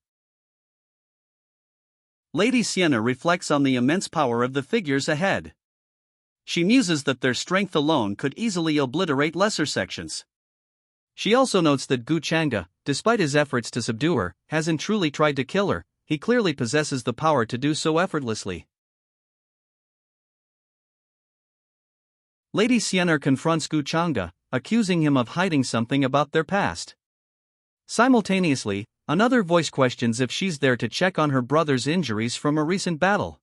Lady Sienner reflects on the immense power of the figures ahead. She muses that their strength alone could easily obliterate lesser sections. She also notes that Gu Changa, despite his efforts to subdue her, hasn't truly tried to kill her. He clearly possesses the power to do so effortlessly. Lady Sienner confronts Gu Changa, accusing him of hiding something about their past. Simultaneously, another voice questions if she's there to check on her brother's injuries from a recent battle.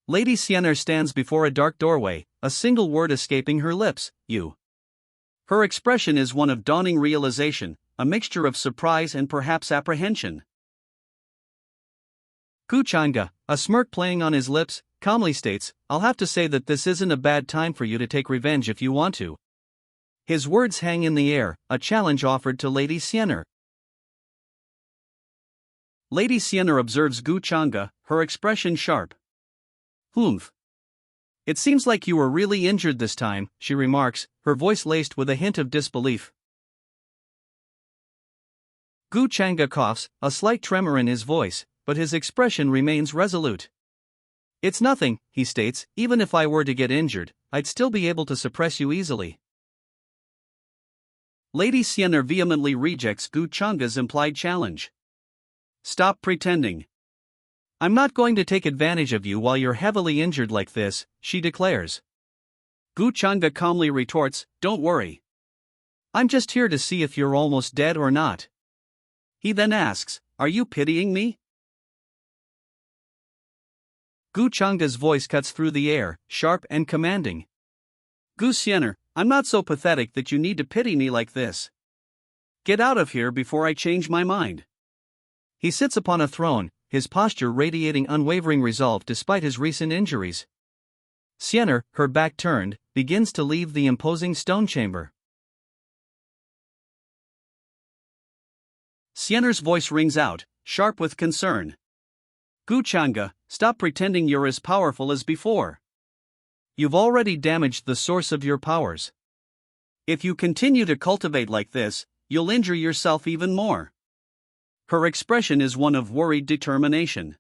Lady Sienner stands before a dark doorway, a single word escaping her lips, you. Her expression is one of dawning realization, a mixture of surprise and perhaps apprehension. Gu Changa, a smirk playing on his lips, calmly states, I'll have to say that this isn't a bad time for you to take revenge if you want to. His words hang in the air, a challenge offered to Lady Sienner. Lady Sienner observes Gu Changa, her expression sharp. Humph. It seems like you were really injured this time, she remarks, her voice laced with a hint of disbelief. Gu Changa coughs, a slight tremor in his voice, but his expression remains resolute. It's nothing, he states, even if I were to get injured, I'd still be able to suppress you easily. Lady Sienna vehemently rejects Gu Changa's implied challenge. Stop pretending. I'm not going to take advantage of you while you're heavily injured like this, she declares. Gu Changa calmly retorts, don't worry. I'm just here to see if you're almost dead or not. He then asks, are you pitying me? Gu Changa's voice cuts through the air, sharp and commanding. Gu Sienna, I'm not so pathetic that you need to pity me like this. Get out of here before I change my mind. He sits upon a throne, his posture radiating unwavering resolve despite his recent injuries. Sienna, her back turned, begins to leave the imposing stone chamber. Sienna's voice rings out, sharp with concern. Gu Changa, stop pretending you're as powerful as before. You've already damaged the source of your powers. If you continue to cultivate like this, you'll injure yourself even more. Her expression is one of worried determination.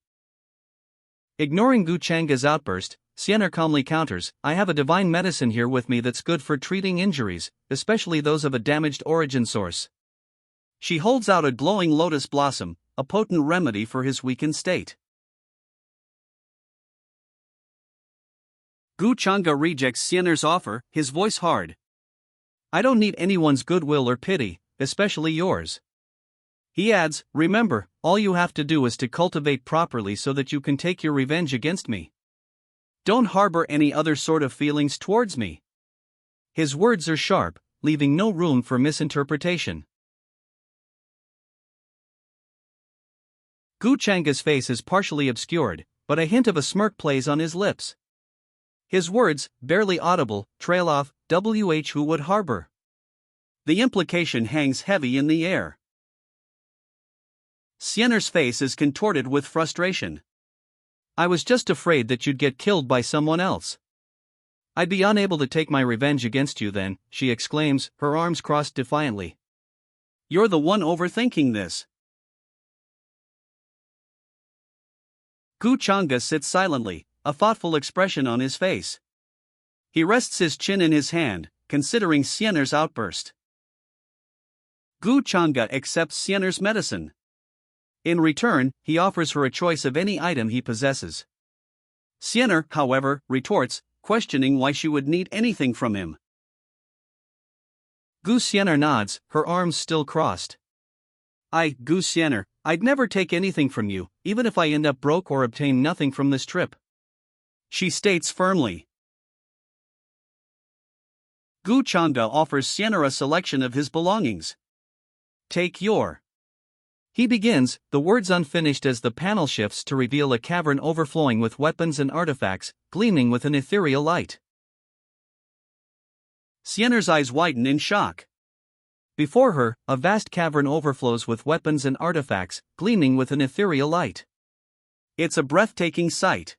Ignoring Gu Changa's outburst, Sienna calmly counters, I have a divine medicine here with me that's good for treating injuries, especially those of a damaged origin source. She holds out a glowing lotus blossom, a potent remedy for his weakened state. Gu Changa rejects Sienna's offer, his voice hard. I don't need anyone's goodwill or pity, especially yours. He adds, remember, all you have to do is to cultivate properly so that you can take your revenge against me. Don't harbor any other sort of feelings towards me. His words are sharp, leaving no room for misinterpretation. Gu Changa's face is partially obscured, but a hint of a smirk plays on his lips. His words, barely audible, trail off, who would harbor. The implication hangs heavy in the air. Sienna's face is contorted with frustration. I was just afraid that you'd get killed by someone else. I'd be unable to take my revenge against you then, she exclaims, her arms crossed defiantly. You're the one overthinking this. Gu Changa sits silently, a thoughtful expression on his face. He rests his chin in his hand, considering Sienna's outburst. Gu Changa accepts Sienna's medicine. In return, he offers her a choice of any item he possesses. Sienna, however, retorts, questioning why she would need anything from him. Gu Sienna nods, her arms still crossed. Gu Sienna, I'd never take anything from you, even if I end up broke or obtain nothing from this trip. She states firmly. Gu Changa offers Sienna a selection of his belongings. Take your. He begins, the words unfinished as the panel shifts to reveal a cavern overflowing with weapons and artifacts, gleaming with an ethereal light. Sienna's eyes widen in shock. Before her, a vast cavern overflows with weapons and artifacts, gleaming with an ethereal light. It's a breathtaking sight.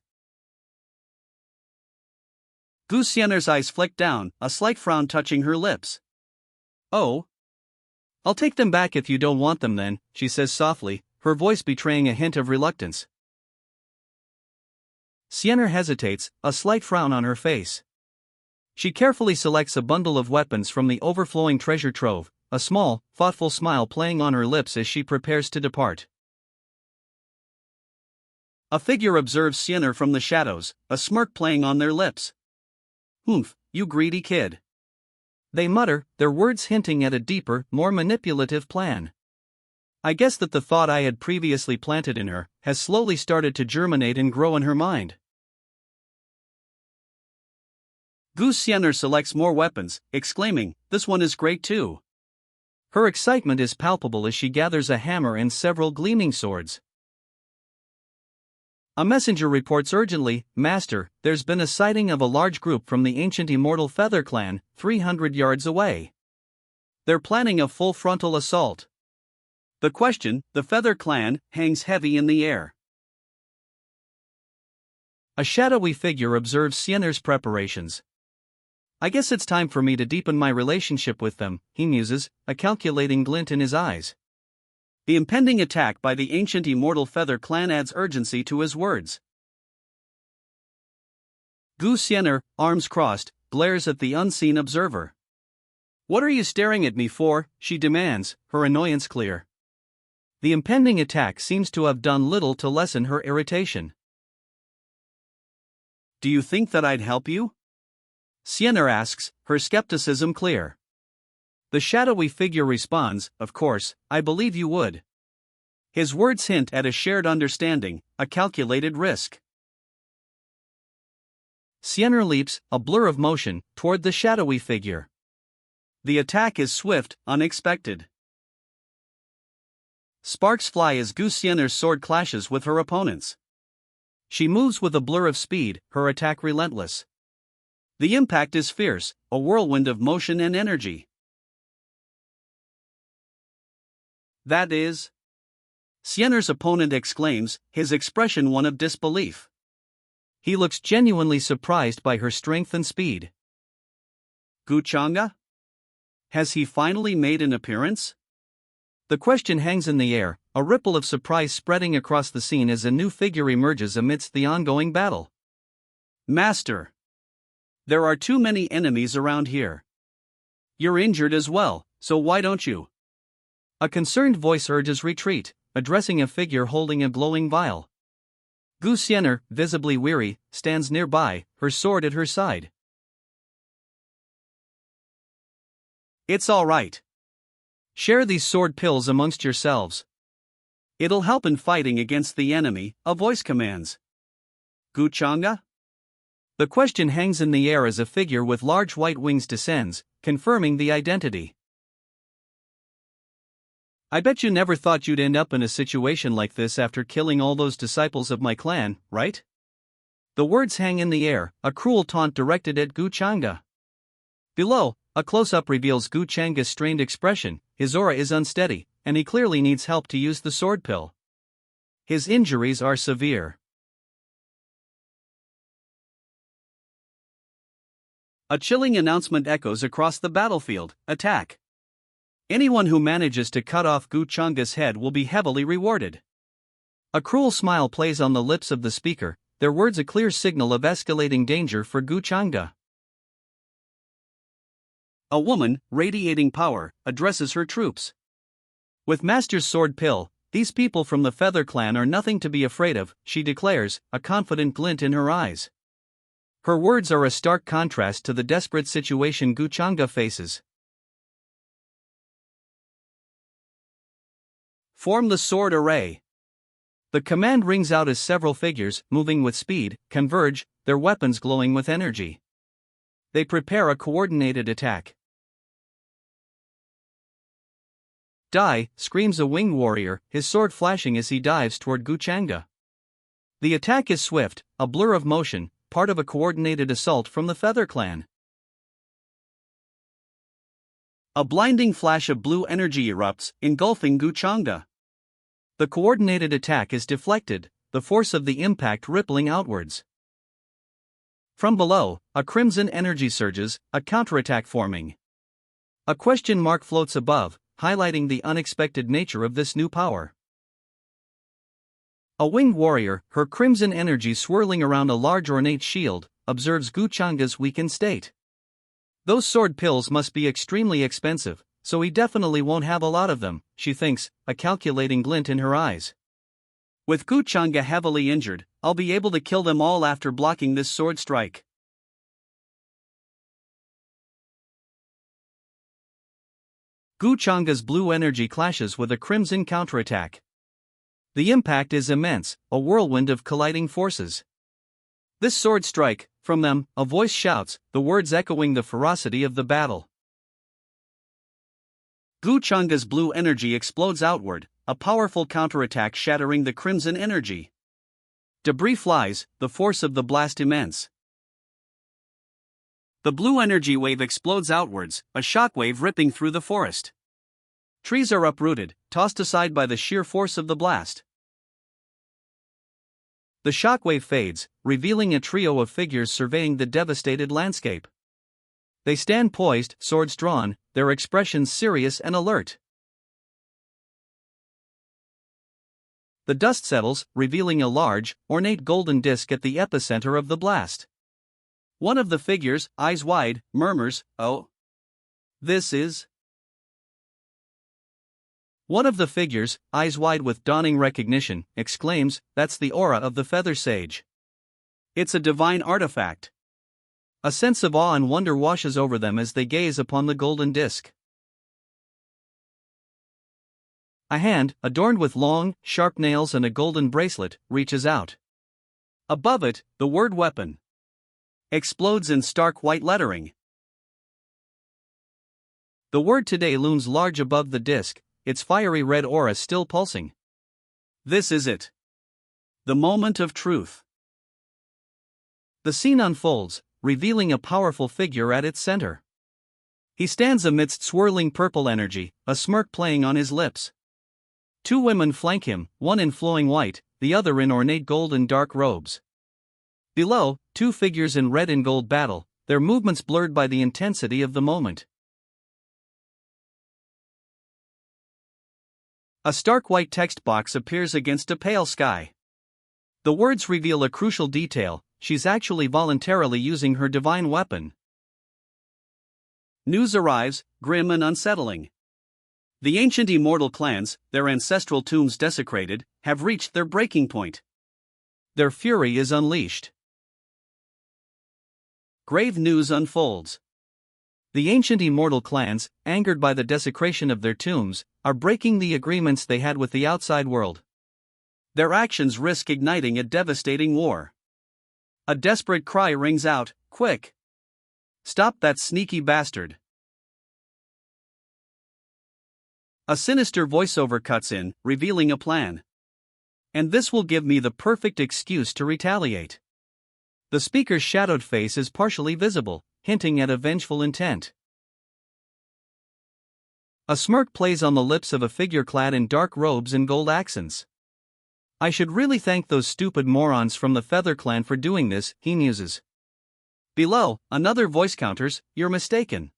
Gu Sienna's eyes flick down, a slight frown touching her lips. Oh. I'll take them back if you don't want them then, she says softly, her voice betraying a hint of reluctance. Sienna hesitates, a slight frown on her face. She carefully selects a bundle of weapons from the overflowing treasure trove, a small, thoughtful smile playing on her lips as she prepares to depart. A figure observes Sienna from the shadows, a smirk playing on their lips. Humph, you greedy kid. They mutter, their words hinting at a deeper, more manipulative plan. I guess that the thought I had previously planted in her has slowly started to germinate and grow in her mind. Gu Sienna selects more weapons, exclaiming, this one is great too. Her excitement is palpable as she gathers a hammer and several gleaming swords. A messenger reports urgently, Master, there's been a sighting of a large group from the ancient immortal Feather Clan, 300 yards away. They're planning a full frontal assault. The question, the Feather Clan, hangs heavy in the air. A shadowy figure observes Sienna's preparations. I guess it's time for me to deepen my relationship with them, he muses, a calculating glint in his eyes. The impending attack by the ancient immortal Feather Clan adds urgency to his words. Gu Sienna, arms crossed, glares at the unseen observer. What are you staring at me for? She demands, her annoyance clear. The impending attack seems to have done little to lessen her irritation. Do you think that I'd help you? Sienna asks, her skepticism clear. The shadowy figure responds, of course, I believe you would. His words hint at a shared understanding, a calculated risk. Sienna leaps, a blur of motion, toward the shadowy figure. The attack is swift, unexpected. Sparks fly as Sienna's sword clashes with her opponent's. She moves with a blur of speed, her attack relentless. The impact is fierce, a whirlwind of motion and energy. That is? Sienna's opponent exclaims, his expression one of disbelief. He looks genuinely surprised by her strength and speed. Guchanga? Has he finally made an appearance? The question hangs in the air, a ripple of surprise spreading across the scene as a new figure emerges amidst the ongoing battle. Master! There are too many enemies around here. You're injured as well, so why don't you? A concerned voice urges retreat, addressing a figure holding a glowing vial. Sienna, visibly weary, stands nearby, her sword at her side. It's all right. Share these sword pills amongst yourselves. It'll help in fighting against the enemy, a voice commands. Guchanga? The question hangs in the air as a figure with large white wings descends, confirming the identity. I bet you never thought you'd end up in a situation like this after killing all those disciples of my clan, right? The words hang in the air, a cruel taunt directed at Guchanga. Below, a close-up reveals Guchanga's strained expression, his aura is unsteady, and he clearly needs help to use the sword pill. His injuries are severe. A chilling announcement echoes across the battlefield, attack. Anyone who manages to cut off Guchanga's head will be heavily rewarded. A cruel smile plays on the lips of the speaker, their words a clear signal of escalating danger for Guchanga. A woman, radiating power, addresses her troops. With Master's sword pill, these people from the Feather Clan are nothing to be afraid of, she declares, a confident glint in her eyes. Her words are a stark contrast to the desperate situation Guchanga faces. Form the sword array. The command rings out as several figures, moving with speed, converge, their weapons glowing with energy. They prepare a coordinated attack. Die, screams a winged warrior, his sword flashing as he dives toward Guchanga. The attack is swift, a blur of motion, part of a coordinated assault from the Feather Clan. A blinding flash of blue energy erupts, engulfing Guchanga. The coordinated attack is deflected, the force of the impact rippling outwards. From below, a crimson energy surges, a counterattack forming. A question mark floats above, highlighting the unexpected nature of this new power. A winged warrior, her crimson energy swirling around a large ornate shield, observes Guchanga's weakened state. Those sword pills must be extremely expensive, so he definitely won't have a lot of them, she thinks, a calculating glint in her eyes. With Guchanga heavily injured, I'll be able to kill them all after blocking this sword strike. Guchanga's blue energy clashes with a crimson counterattack. The impact is immense, a whirlwind of colliding forces. This sword strike, from them, a voice shouts, the words echoing the ferocity of the battle. Guchanga's blue energy explodes outward, a powerful counterattack shattering the crimson energy. Debris flies, the force of the blast immense. The blue energy wave explodes outwards, a shockwave ripping through the forest. Trees are uprooted, tossed aside by the sheer force of the blast. The shockwave fades, revealing a trio of figures surveying the devastated landscape. They stand poised, swords drawn, their expressions serious and alert. The dust settles, revealing a large, ornate golden disc at the epicenter of the blast. One of the figures, eyes wide, murmurs, "Oh." This is. One of the figures, eyes wide with dawning recognition, exclaims, "That's the aura of the feather sage. It's a divine artifact." A sense of awe and wonder washes over them as they gaze upon the golden disc. A hand, adorned with long, sharp nails and a golden bracelet, reaches out. Above it, the word weapon explodes in stark white lettering. The word today looms large above the disc, its fiery red aura still pulsing. This is it. The moment of truth. The scene unfolds, revealing a powerful figure at its center. He stands amidst swirling purple energy, a smirk playing on his lips. Two women flank him, one in flowing white, the other in ornate gold and dark robes. Below, two figures in red and gold battle, their movements blurred by the intensity of the moment. A stark white text box appears against a pale sky. The words reveal a crucial detail: she's actually voluntarily using her divine weapon. News arrives, grim and unsettling. The ancient immortal clans, their ancestral tombs desecrated, have reached their breaking point. Their fury is unleashed. Grave news unfolds. The ancient immortal clans, angered by the desecration of their tombs, are breaking the agreements they had with the outside world. Their actions risk igniting a devastating war. A desperate cry rings out, "Quick! Stop that sneaky bastard!" A sinister voiceover cuts in, revealing a plan. "And this will give me the perfect excuse to retaliate." The speaker's shadowed face is partially visible, hinting at a vengeful intent. A smirk plays on the lips of a figure clad in dark robes and gold accents. "I should really thank those stupid morons from the Feather Clan for doing this," he muses. Below, another voice counters, "You're mistaken.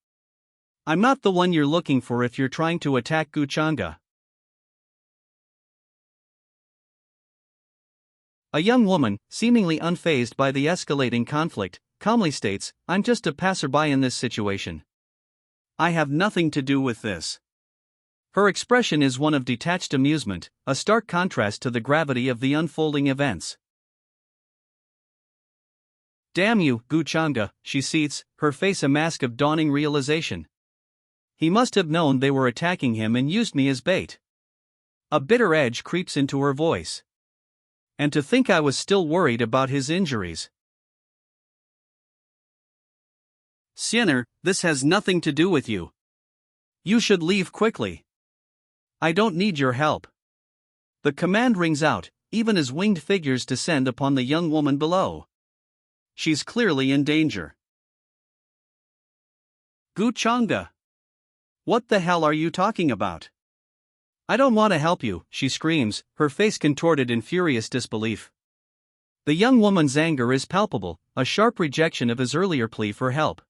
I'm not the one you're looking for if you're trying to attack Guchanga." A young woman, seemingly unfazed by the escalating conflict, calmly states, "I'm just a passerby in this situation. I have nothing to do with this." Her expression is one of detached amusement, a stark contrast to the gravity of the unfolding events. "Damn you, Guchanga," she seethes, her face a mask of dawning realization. "He must have known they were attacking him and used me as bait." A bitter edge creeps into her voice. "And to think I was still worried about his injuries." "Sienner, this has nothing to do with you. You should leave quickly. I don't need your help." The command rings out, even as winged figures descend upon the young woman below. She's clearly in danger. "Guchanga! What the hell are you talking about?" "I don't want to help you," she screams, her face contorted in furious disbelief. The young woman's anger is palpable, a sharp rejection of his earlier plea for help.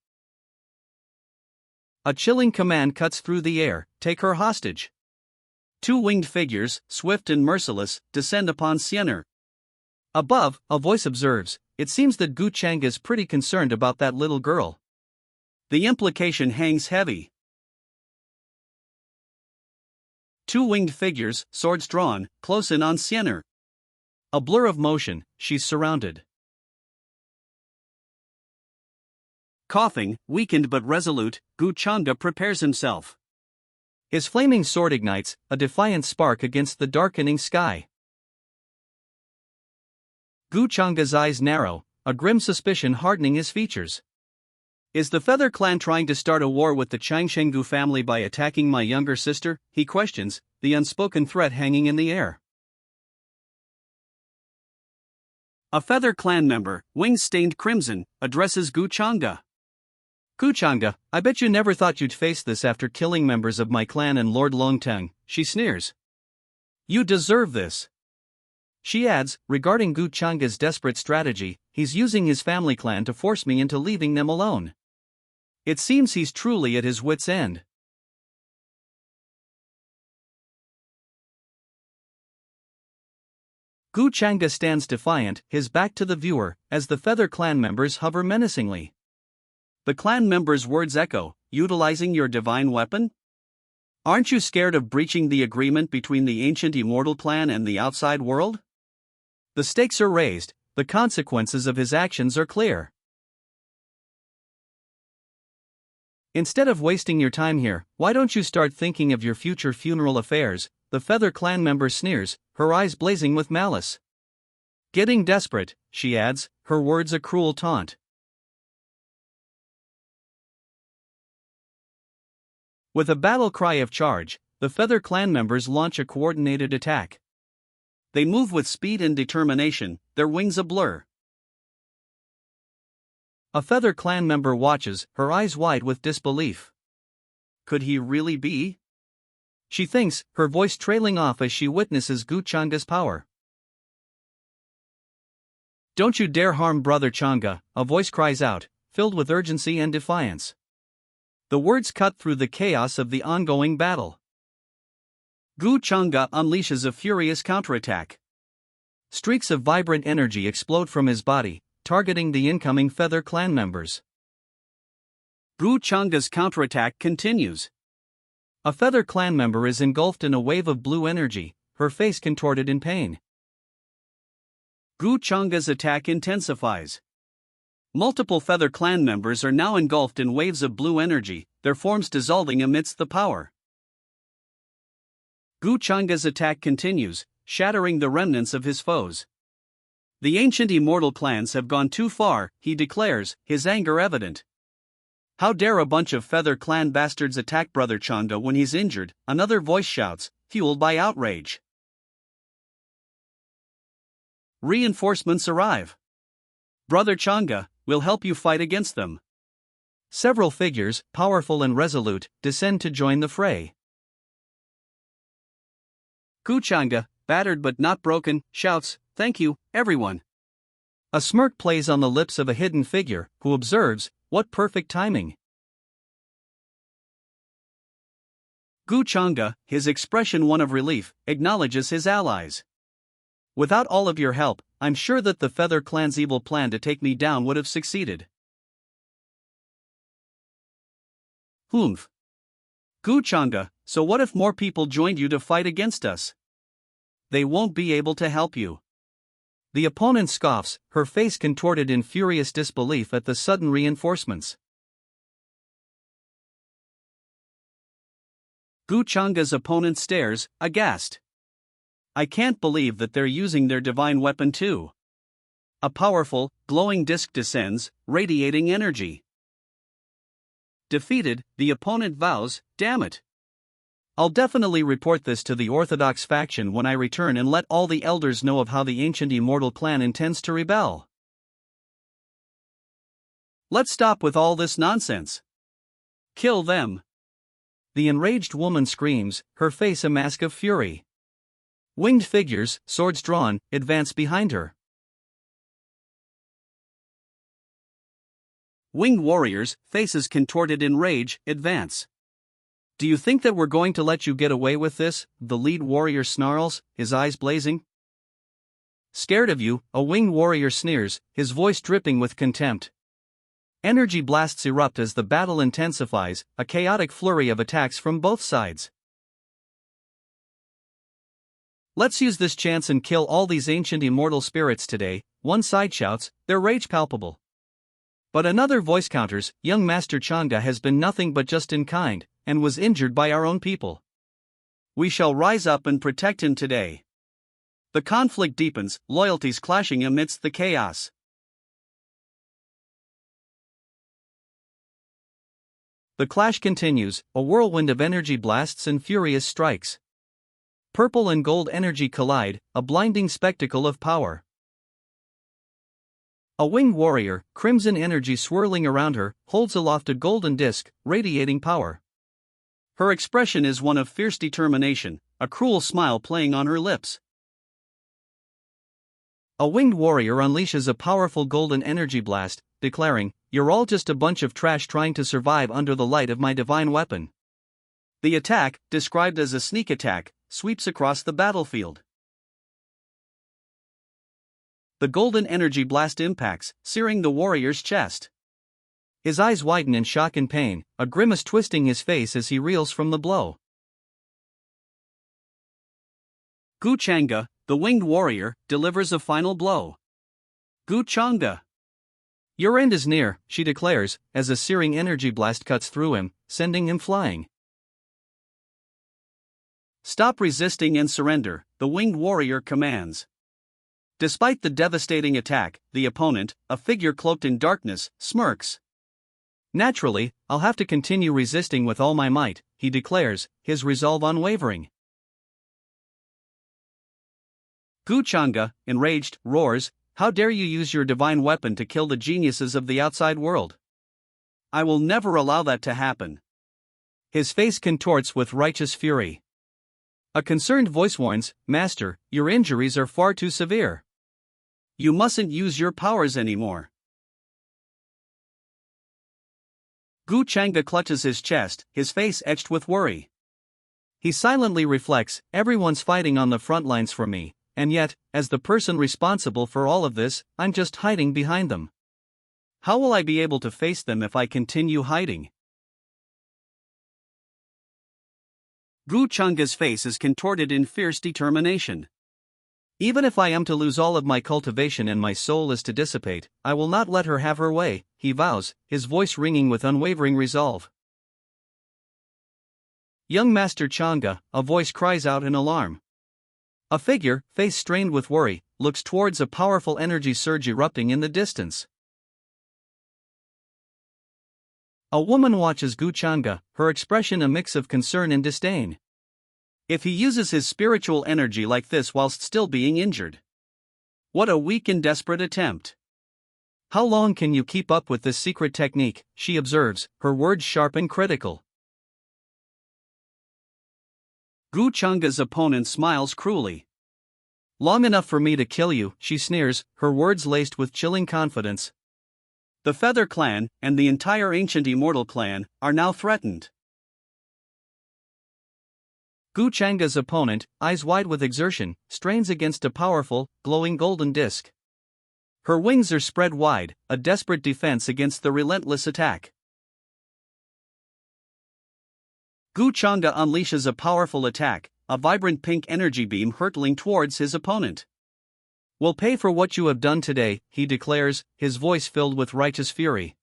A chilling command cuts through the air: "Take her hostage." Two winged figures, swift and merciless, descend upon Sienner. Above, a voice observes, "It seems that Guchanga's pretty concerned about that little girl." The implication hangs heavy. Two winged figures, swords drawn, close in on Sienner. A blur of motion, she's surrounded. Coughing, weakened but resolute, Guchanga prepares himself. His flaming sword ignites, a defiant spark against the darkening sky. Guchanga's eyes narrow, a grim suspicion hardening his features. "Is the Feather Clan trying to start a war with the Changshenggu family by attacking my younger sister?" he questions, the unspoken threat hanging in the air. A Feather Clan member, wings stained crimson, addresses Guchanga. "Guchanga, I bet you never thought you'd face this after killing members of my clan and Lord Longtang," she sneers. "You deserve this." She adds, regarding Guchanga's desperate strategy, "He's using his family clan to force me into leaving them alone." It seems he's truly at his wit's end. Guchanga stands defiant, his back to the viewer, as the Feather Clan members hover menacingly. The clan members' words echo, utilizing your divine weapon? Aren't you scared of breaching the agreement between the ancient immortal clan and the outside world? The stakes are raised, the consequences of his actions are clear. Instead of wasting your time here, why don't you start thinking of your future funeral affairs? The Feather Clan member sneers, her eyes blazing with malice. Getting desperate, she adds, her words a cruel taunt. With a battle cry of charge, the Feather Clan members launch a coordinated attack. They move with speed and determination, their wings a blur. A Feather Clan member watches, her eyes wide with disbelief. Could he really be? She thinks, her voice trailing off as she witnesses Gu Changa's power. Don't you dare harm Brother Changa, a voice cries out, filled with urgency and defiance. The words cut through the chaos of the ongoing battle. Gu Changa unleashes a furious counterattack. Streaks of vibrant energy explode from his body, targeting the incoming Feather Clan members. Gu Changa's counterattack continues. A Feather Clan member is engulfed in a wave of blue energy, her face contorted in pain. Gu Changa's attack intensifies. Multiple Feather Clan members are now engulfed in waves of blue energy, their forms dissolving amidst the power. Gu Changa's attack continues, shattering the remnants of his foes. The ancient immortal clans have gone too far, he declares, his anger evident. How dare a bunch of Feather Clan bastards attack Brother Changa when he's injured, another voice shouts, fueled by outrage. Reinforcements arrive. Brother Changa, we'll help you fight against them. Several figures, powerful and resolute, descend to join the fray. Gu Changa, battered but not broken, shouts, "Thank you, everyone." A smirk plays on the lips of a hidden figure, who observes, "What perfect timing." Gu Changa, his expression one of relief, acknowledges his allies. "Without all of your help, I'm sure that the Feather Clan's evil plan to take me down would have succeeded." Humph. Gu Changa, so what if more people joined you to fight against us? They won't be able to help you. The opponent scoffs, her face contorted in furious disbelief at the sudden reinforcements. Gu Changa's opponent stares, aghast. I can't believe that they're using their divine weapon too. A powerful, glowing disc descends, radiating energy. Defeated, the opponent vows, "Damn it. I'll definitely report this to the Orthodox faction when I return and let all the elders know of how the ancient immortal clan intends to rebel. Let's stop with all this nonsense. Kill them." The enraged woman screams, her face a mask of fury. Winged figures, swords drawn, advance behind her. Winged warriors, faces contorted in rage, advance. "Do you think that we're going to let you get away with this?" the lead warrior snarls, his eyes blazing. "Scared of you," a winged warrior sneers, his voice dripping with contempt. Energy blasts erupt as the battle intensifies, a chaotic flurry of attacks from both sides. "Let's use this chance and kill all these ancient immortal spirits today," one side shouts, their rage palpable. But another voice counters, "Young Master Changa has been nothing but just in kind, and was injured by our own people. We shall rise up and protect him today." The conflict deepens, loyalties clashing amidst the chaos. The clash continues, a whirlwind of energy blasts and furious strikes. Purple and gold energy collide, a blinding spectacle of power. A winged warrior, crimson energy swirling around her, holds aloft a golden disc, radiating power. Her expression is one of fierce determination, a cruel smile playing on her lips. A winged warrior unleashes a powerful golden energy blast, declaring, "You're all just a bunch of trash trying to survive under the light of my divine weapon." The attack, described as a sneak attack, sweeps across the battlefield. The golden energy blast impacts, searing the warrior's chest. His eyes widen in shock and pain, a grimace twisting his face as he reels from the blow. Gu Changa, the winged warrior, delivers a final blow. Gu Changa. Your end is near, she declares, as a searing energy blast cuts through him, sending him flying. Stop resisting and surrender, the winged warrior commands. Despite the devastating attack, the opponent, a figure cloaked in darkness, smirks. Naturally, I'll have to continue resisting with all my might, he declares, his resolve unwavering. Gu Changa, enraged, roars, "How dare you use your divine weapon to kill the geniuses of the outside world? I will never allow that to happen." His face contorts with righteous fury. A concerned voice warns, "Master, your injuries are far too severe. You mustn't use your powers anymore." Gu Changa clutches his chest, his face etched with worry. He silently reflects, everyone's fighting on the front lines for me, and yet, as the person responsible for all of this, I'm just hiding behind them. How will I be able to face them if I continue hiding? Gu Changa's face is contorted in fierce determination. Even if I am to lose all of my cultivation and my soul is to dissipate, I will not let her have her way, he vows, his voice ringing with unwavering resolve. Young Master Changa, a voice cries out in alarm. A figure, face strained with worry, looks towards a powerful energy surge erupting in the distance. A woman watches Gu Changa, her expression a mix of concern and disdain. If he uses his spiritual energy like this whilst still being injured. What a weak and desperate attempt. How long can you keep up with this secret technique, she observes, her words sharp and critical. Gu Changa's opponent smiles cruelly. Long enough for me to kill you, she sneers, her words laced with chilling confidence. The Feather Clan, and the entire ancient immortal clan, are now threatened. Gu Changa's opponent, eyes wide with exertion, strains against a powerful, glowing golden disc. Her wings are spread wide, a desperate defense against the relentless attack. Gu Changa unleashes a powerful attack, a vibrant pink energy beam hurtling towards his opponent. We'll pay for what you have done today, he declares, his voice filled with righteous fury.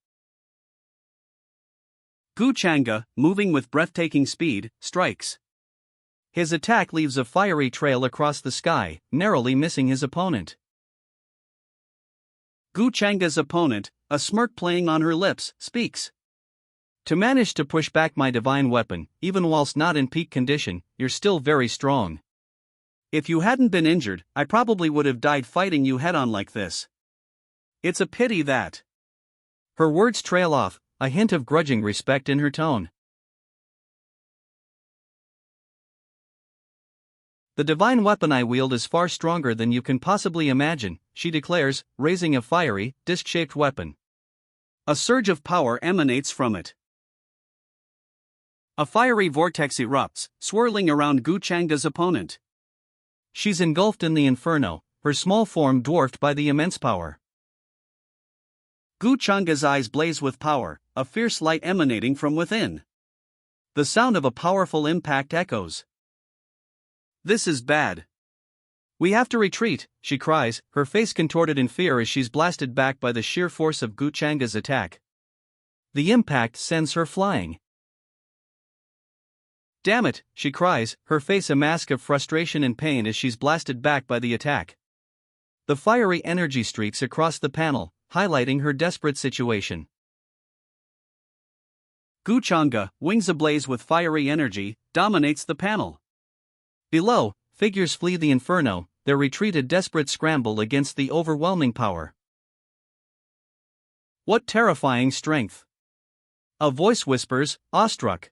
Gu Changa, moving with breathtaking speed, strikes. His attack leaves a fiery trail across the sky, narrowly missing his opponent. Gu Changa's opponent, a smirk playing on her lips, speaks. To manage to push back my divine weapon, even whilst not in peak condition, you're still very strong. If you hadn't been injured, I probably would have died fighting you head on like this. It's a pity that. Her words trail off, a hint of grudging respect in her tone. The divine weapon I wield is far stronger than you can possibly imagine, she declares, raising a fiery, disc-shaped weapon. A surge of power emanates from it. A fiery vortex erupts, swirling around Gu Changa's opponent. She's engulfed in the inferno, her small form dwarfed by the immense power. Gu Changa's eyes blaze with power, a fierce light emanating from within. The sound of a powerful impact echoes. This is bad. We have to retreat, she cries, her face contorted in fear as she's blasted back by the sheer force of Gu Changa's attack. The impact sends her flying. Damn it, she cries, her face a mask of frustration and pain as she's blasted back by the attack. The fiery energy streaks across the panel, highlighting her desperate situation. Gu Changa, wings ablaze with fiery energy, dominates the panel. Below, figures flee the inferno, their retreat a desperate scramble against the overwhelming power. What terrifying strength! A voice whispers, awestruck.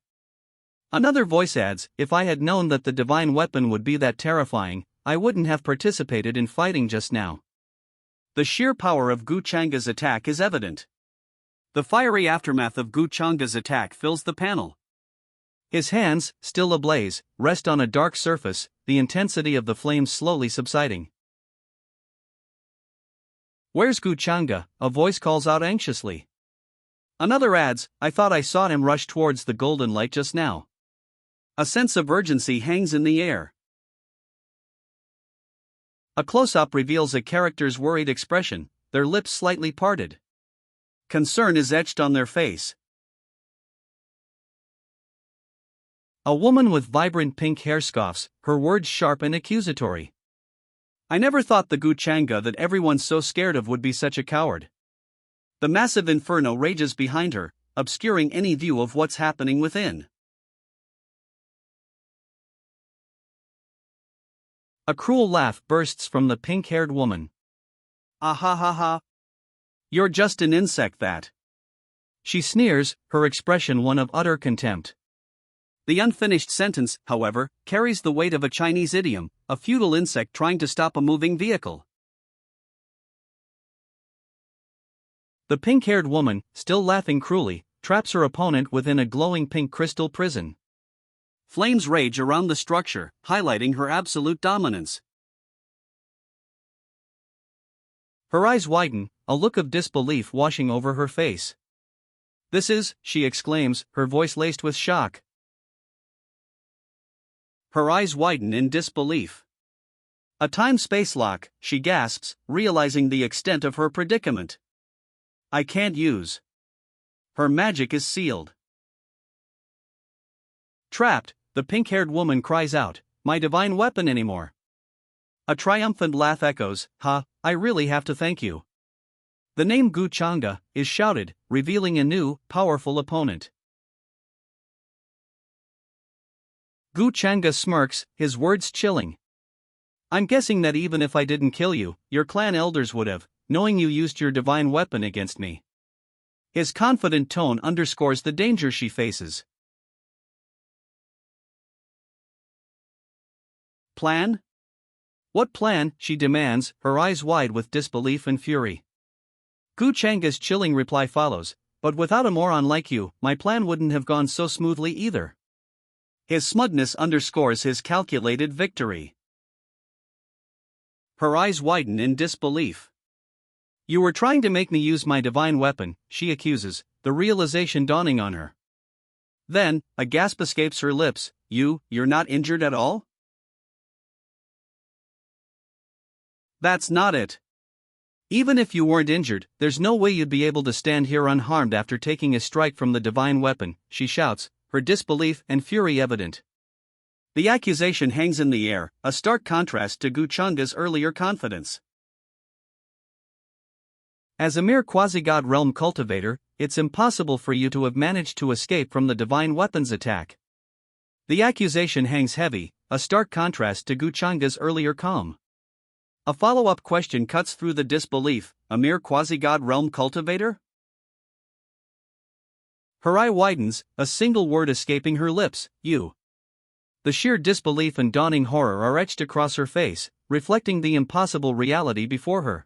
Another voice adds, if I had known that the divine weapon would be that terrifying, I wouldn't have participated in fighting just now. The sheer power of Gu Changa's attack is evident. The fiery aftermath of Gu Changa's attack fills the panel. His hands, still ablaze, rest on a dark surface, the intensity of the flames slowly subsiding. Where's Gu Changa? A voice calls out anxiously. Another adds, I thought I saw him rush towards the golden light just now. A sense of urgency hangs in the air. A close-up reveals a character's worried expression, their lips slightly parted. Concern is etched on their face. A woman with vibrant pink hair scoffs, her words sharp and accusatory. I never thought the Guchanga that everyone's so scared of would be such a coward. The massive inferno rages behind her, obscuring any view of what's happening within. A cruel laugh bursts from the pink-haired woman. Ah ha ha ha. You're just an insect that. She sneers, her expression one of utter contempt. The unfinished sentence, however, carries the weight of a Chinese idiom, a futile insect trying to stop a moving vehicle. The pink-haired woman, still laughing cruelly, traps her opponent within a glowing pink crystal prison. Flames rage around the structure, highlighting her absolute dominance. Her eyes widen, a look of disbelief washing over her face. This is, she exclaims, her voice laced with shock. Her eyes widen in disbelief. A time-space lock, she gasps, realizing the extent of her predicament. I can't use. Her magic is sealed. Trapped, the pink-haired woman cries out, my divine weapon anymore. A triumphant laugh echoes, ha, I really have to thank you. The name Guchanga is shouted, revealing a new, powerful opponent. Guchanga smirks, his words chilling. I'm guessing that even if I didn't kill you, your clan elders would have, knowing you used your divine weapon against me. His confident tone underscores the danger she faces. Plan? What plan? She demands, her eyes wide with disbelief and fury. Guchanga's chilling reply follows, but without a moron like you, my plan wouldn't have gone so smoothly either. His smugness underscores his calculated victory. Her eyes widen in disbelief. You were trying to make me use my divine weapon, she accuses, the realization dawning on her. Then, a gasp escapes her lips, you're not injured at all? That's not it. Even if you weren't injured, there's no way you'd be able to stand here unharmed after taking a strike from the divine weapon, she shouts, her disbelief and fury evident. The accusation hangs in the air, a stark contrast to Guchanga's earlier confidence. As a mere quasi-god realm cultivator, it's impossible for you to have managed to escape from the divine weapon's attack. The accusation hangs heavy, a stark contrast to Guchanga's earlier calm. A follow-up question cuts through the disbelief, a mere quasi-god realm cultivator? Her eye widens, a single word escaping her lips, you. The sheer disbelief and dawning horror are etched across her face, reflecting the impossible reality before her.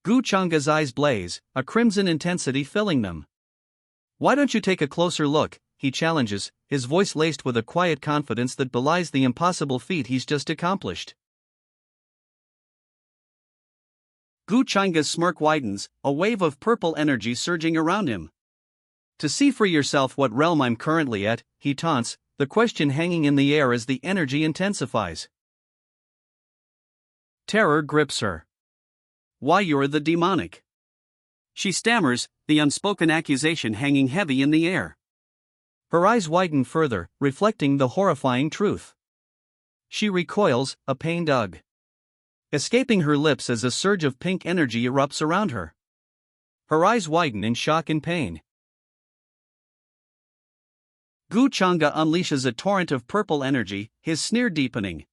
Guchanga's eyes blaze, a crimson intensity filling them. Why don't you take a closer look, he challenges, his voice laced with a quiet confidence that belies the impossible feat he's just accomplished. Guchanga's smirk widens, a wave of purple energy surging around him. To see for yourself what realm I'm currently at, he taunts, the question hanging in the air as the energy intensifies. Terror grips her. Why, you're the demonic. She stammers, the unspoken accusation hanging heavy in the air. Her eyes widen further, reflecting the horrifying truth. She recoils, a pained ugh. Escaping her lips as a surge of pink energy erupts around her. Her eyes widen in shock and pain. Guchanga unleashes a torrent of purple energy, his sneer deepening.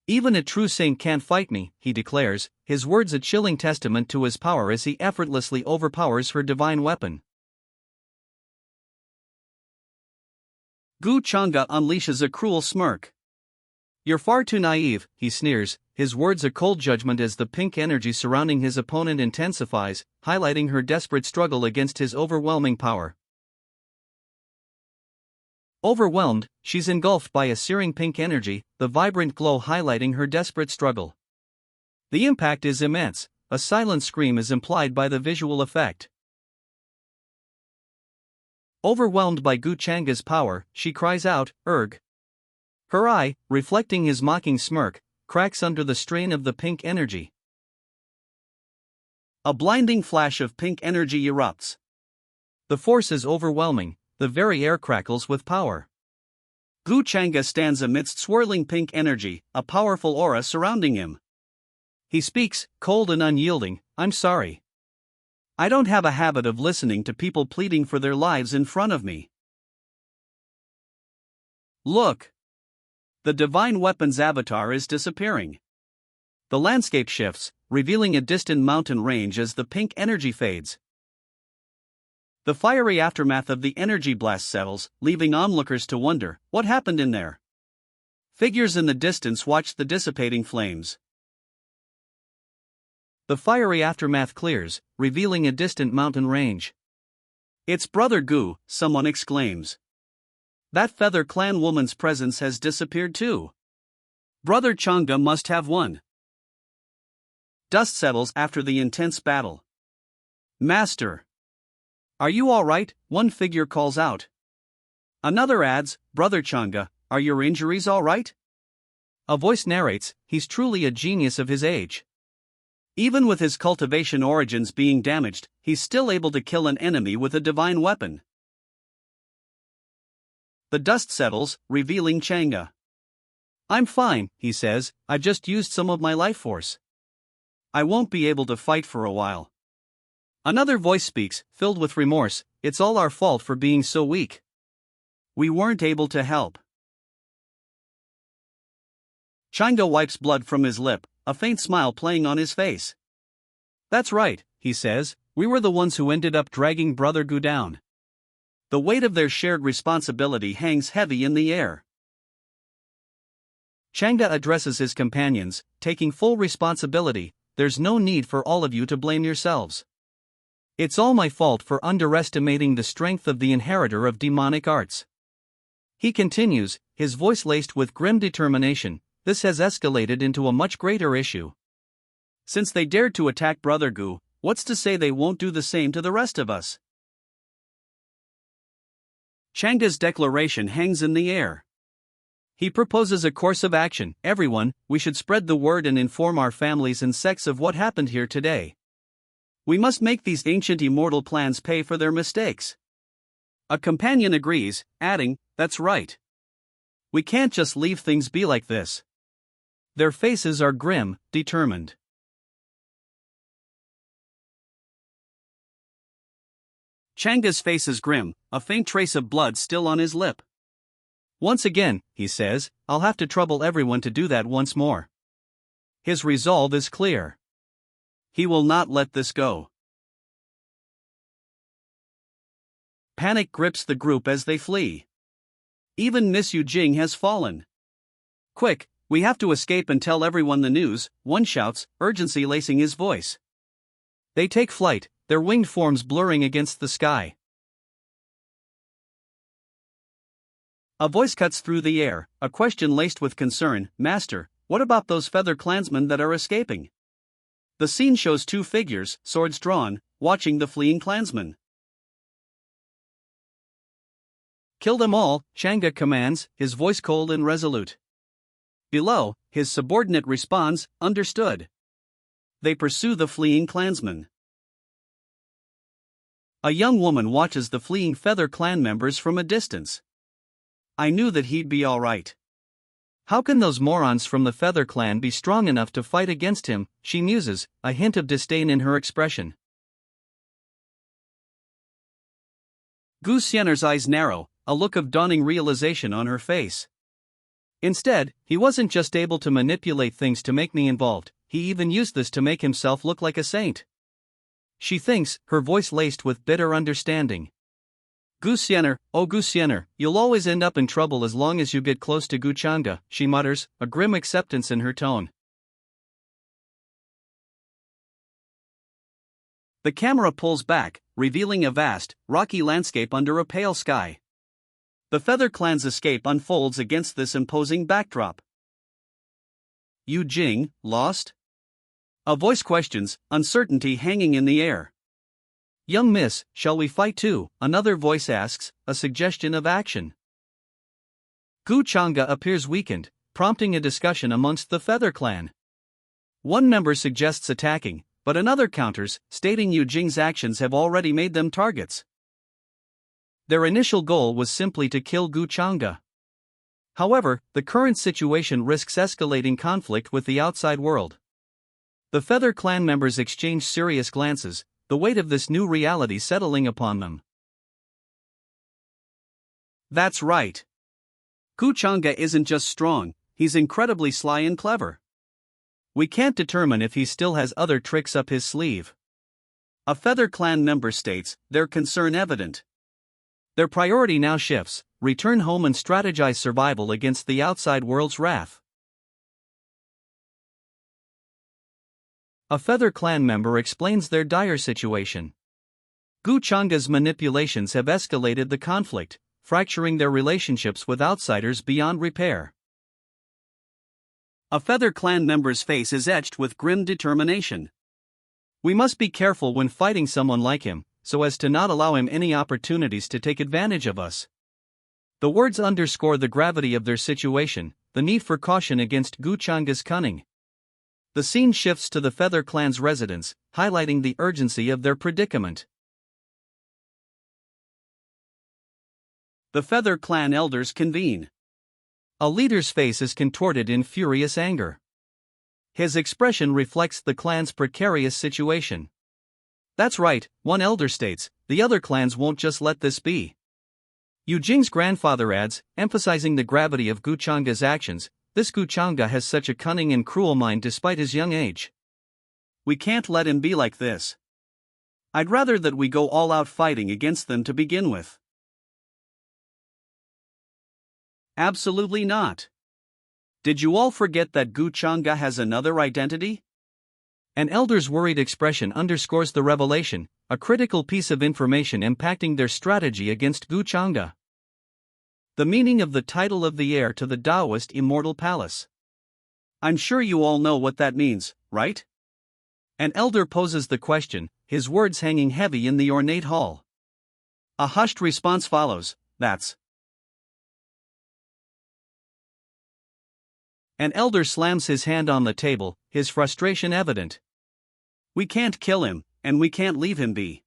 Even a true saint can't fight me, he declares, his words a chilling testament to his power as he effortlessly overpowers her divine weapon. Guchanga unleashes a cruel smirk. You're far too naive, he sneers, his words a cold judgment as the pink energy surrounding his opponent intensifies, highlighting her desperate struggle against his overwhelming power. Overwhelmed, she's engulfed by a searing pink energy, the vibrant glow highlighting her desperate struggle. The impact is immense, a silent scream is implied by the visual effect. Overwhelmed by Gu Changa's power, she cries out, "Erg!" Her eye, reflecting his mocking smirk, cracks under the strain of the pink energy. A blinding flash of pink energy erupts. The force is overwhelming, the very air crackles with power. Gu Changa stands amidst swirling pink energy, a powerful aura surrounding him. He speaks, cold and unyielding, "I'm sorry. I don't have a habit of listening to people pleading for their lives in front of me." Look! The divine weapon's avatar is disappearing. The landscape shifts, revealing a distant mountain range as the pink energy fades. The fiery aftermath of the energy blast settles, leaving onlookers to wonder, what happened in there? Figures in the distance watch the dissipating flames. The fiery aftermath clears, revealing a distant mountain range. "It's Brother Gu," someone exclaims. "That Feather Clan woman's presence has disappeared too. Brother Changa must have won." Dust settles after the intense battle. "Master! Are you alright?" one figure calls out. Another adds, "Brother Changa, are your injuries alright?" A voice narrates, "He's truly a genius of his age. Even with his cultivation origins being damaged, he's still able to kill an enemy with a divine weapon." The dust settles, revealing Changa. "I'm fine," he says, "I've just used some of my life force. I won't be able to fight for a while." Another voice speaks, filled with remorse, "It's all our fault for being so weak. We weren't able to help." Changa wipes blood from his lip, a faint smile playing on his face. "That's right," he says, "we were the ones who ended up dragging Brother Gu down." The weight of their shared responsibility hangs heavy in the air. Changa addresses his companions, taking full responsibility, "There's no need for all of you to blame yourselves. It's all my fault for underestimating the strength of the inheritor of demonic arts." He continues, his voice laced with grim determination, "This has escalated into a much greater issue. Since they dared to attack Brother Gu, what's to say they won't do the same to the rest of us?" Changa's declaration hangs in the air. He proposes a course of action. "Everyone, we should spread the word and inform our families and sects of what happened here today. We must make these ancient immortal plans pay for their mistakes." A companion agrees, adding, "That's right. We can't just leave things be like this." Their faces are grim, determined. Changa's face is grim, a faint trace of blood still on his lip. "Once again," he says, "I'll have to trouble everyone to do that once more." His resolve is clear. He will not let this go. Panic grips the group as they flee. Even Miss Yu Jing has fallen. "Quick, we have to escape and tell everyone the news," one shouts, urgency lacing his voice. They take flight, their winged forms blurring against the sky. A voice cuts through the air, a question laced with concern, "Master, what about those Feather Clansmen that are escaping?" The scene shows two figures, swords drawn, watching the fleeing clansmen. "Kill them all," Changa commands, his voice cold and resolute. Below, his subordinate responds, "Understood." They pursue the fleeing clansmen. A young woman watches the fleeing Feather Clan members from a distance. "I knew that he'd be alright. How can those morons from the Feather Clan be strong enough to fight against him?" she muses, a hint of disdain in her expression. Gu Xianer's eyes narrow, a look of dawning realization on her face. "Instead, he wasn't just able to manipulate things to make me involved, he even used this to make himself look like a saint." She thinks, her voice laced with bitter understanding. "Gu Xianer, oh Gu Xianer, you'll always end up in trouble as long as you get close to Gu Changa," she mutters, a grim acceptance in her tone. The camera pulls back, revealing a vast, rocky landscape under a pale sky. The Feather Clan's escape unfolds against this imposing backdrop. Yu Jing, lost? A voice questions, uncertainty hanging in the air. Young miss, shall we fight too? Another voice asks, a suggestion of action. Gu Chang'e appears weakened, prompting a discussion amongst the Feather Clan. One member suggests attacking, but another counters, stating Yu Jing's actions have already made them targets. Their initial goal was simply to kill Gu Chang'e. However, the current situation risks escalating conflict with the outside world. The Feather Clan members exchange serious glances, the weight of this new reality settling upon them. That's right. Gu Chang'e isn't just strong, he's incredibly sly and clever. We can't determine if he still has other tricks up his sleeve. A Feather Clan member states, their concern evident. Their priority now shifts, return home and strategize survival against the outside world's wrath. A Feather Clan member explains their dire situation. Gu Chang'e's manipulations have escalated the conflict, fracturing their relationships with outsiders beyond repair. A Feather Clan member's face is etched with grim determination. We must be careful when fighting someone like him, so as to not allow him any opportunities to take advantage of us. The words underscore the gravity of their situation, the need for caution against Gu Chang'e's cunning. The scene shifts to the Feather Clan's residence, highlighting the urgency of their predicament. The Feather Clan elders convene. A leader's face is contorted in furious anger. His expression reflects the clan's precarious situation. That's right, one elder states, the other clans won't just let this be. Yu Jing's grandfather adds, emphasizing the gravity of Gu Chang'e's actions, this Gu Chang'e has such a cunning and cruel mind despite his young age. We can't let him be like this. I'd rather that we go all out fighting against them to begin with. Absolutely not. Did you all forget that Gu Chang'e has another identity? An elder's worried expression underscores the revelation, a critical piece of information impacting their strategy against Gu Chang'e. The meaning of the title of the heir to the Taoist Immortal Palace. I'm sure you all know what that means, right? An elder poses the question, his words hanging heavy in the ornate hall. A hushed response follows, that's. An elder slams his hand on the table, his frustration evident. We can't kill him, and we can't leave him be.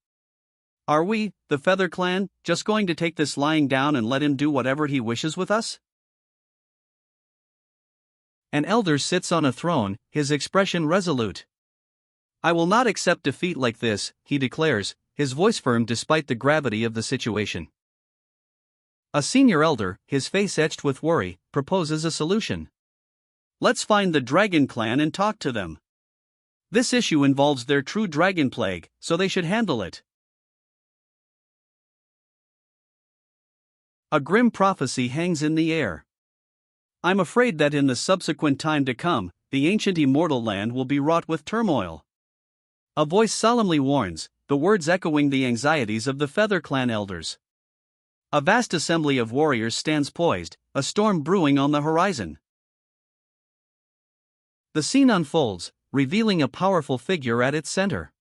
Are we, the Feather Clan, just going to take this lying down and let him do whatever he wishes with us? An elder sits on a throne, his expression resolute. I will not accept defeat like this, he declares, his voice firm despite the gravity of the situation. A senior elder, his face etched with worry, proposes a solution. Let's find the Dragon Clan and talk to them. This issue involves their true dragon plague, so they should handle it. A grim prophecy hangs in the air. I'm afraid that in the subsequent time to come, the ancient immortal land will be wrought with turmoil. A voice solemnly warns, the words echoing the anxieties of the Feather Clan elders. A vast assembly of warriors stands poised, a storm brewing on the horizon. The scene unfolds, revealing a powerful figure at its center.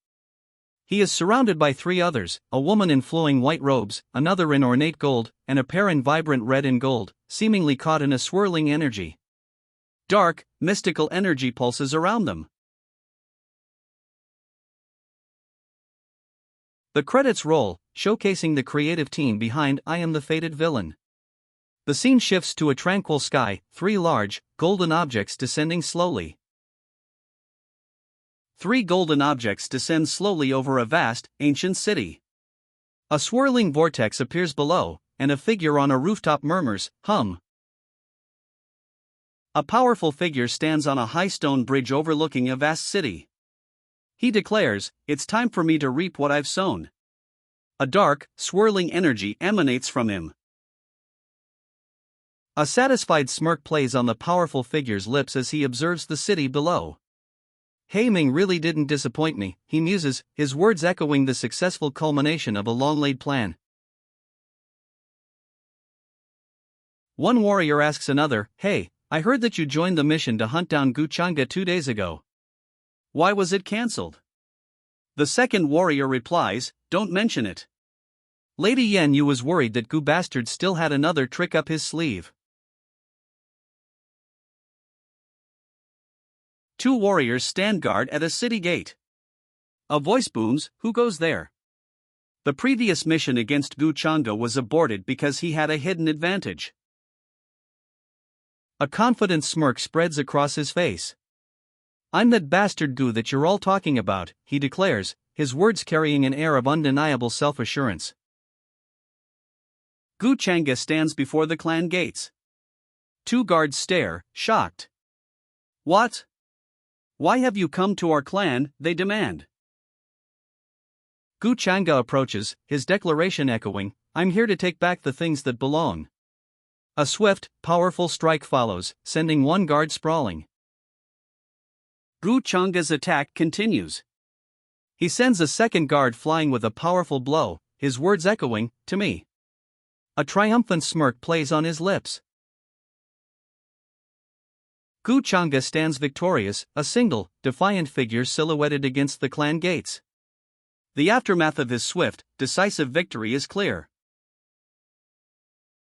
He is surrounded by three others, a woman in flowing white robes, another in ornate gold, and a pair in vibrant red and gold, seemingly caught in a swirling energy. Dark, mystical energy pulses around them. The credits roll, showcasing the creative team behind I Am the Fated Villain. The scene shifts to a tranquil sky, three large, golden objects descending slowly. Three golden objects descend slowly over a vast, ancient city. A swirling vortex appears below, and a figure on a rooftop murmurs, hum. A powerful figure stands on a high stone bridge overlooking a vast city. He declares, it's time for me to reap what I've sown. A dark, swirling energy emanates from him. A satisfied smirk plays on the powerful figure's lips as he observes the city below. Hei Ming really didn't disappoint me, he muses, his words echoing the successful culmination of a long-laid plan. One warrior asks another, hey, I heard that you joined the mission to hunt down Gu Chang'e 2 days ago. Why was it cancelled? The second warrior replies, don't mention it. Lady Yen Yu was worried that Gu Bastard still had another trick up his sleeve. Two warriors stand guard at a city gate. A voice booms, who goes there? The previous mission against Gu Changa was aborted because he had a hidden advantage. A confident smirk spreads across his face. I'm that bastard Gu that you're all talking about, he declares, his words carrying an air of undeniable self-assurance. Gu Changa stands before the clan gates. Two guards stare, shocked. What? Why have you come to our clan, they demand. Gu Changa approaches, his declaration echoing, I'm here to take back the things that belong. A swift, powerful strike follows, sending one guard sprawling. Gu Changa's attack continues. He sends a second guard flying with a powerful blow, his words echoing, to me. A triumphant smirk plays on his lips. Gu Changa stands victorious, a single, defiant figure silhouetted against the clan gates. The aftermath of his swift, decisive victory is clear.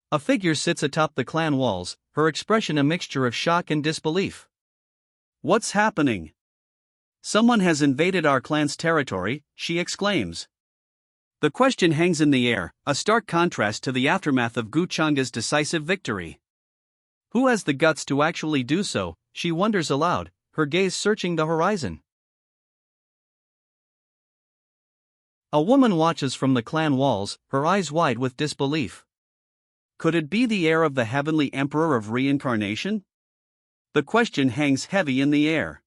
A figure sits atop the clan walls, her expression a mixture of shock and disbelief. What's happening? Someone has invaded our clan's territory, she exclaims. The question hangs in the air, a stark contrast to the aftermath of Gu Changa's decisive victory. Who has the guts to actually do so, she wonders aloud, her gaze searching the horizon. A woman watches from the clan walls, her eyes wide with disbelief. Could it be the heir of the heavenly emperor of reincarnation? The question hangs heavy in the air.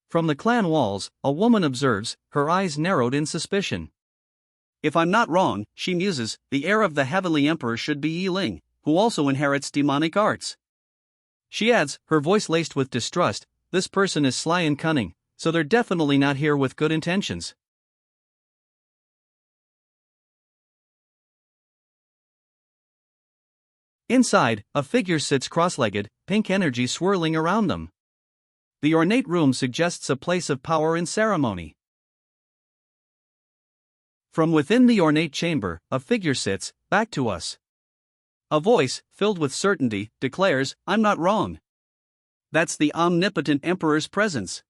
From the clan walls, a woman observes, her eyes narrowed in suspicion. If I'm not wrong, she muses, the heir of the heavenly emperor should be Yi Ling, who also inherits demonic arts. She adds, her voice laced with distrust, this person is sly and cunning, so they're definitely not here with good intentions. Inside, a figure sits cross-legged, pink energy swirling around them. The ornate room suggests a place of power and ceremony. From within the ornate chamber, a figure sits, back to us. A voice, filled with certainty, declares, I'm not wrong. That's the omnipotent emperor's presence.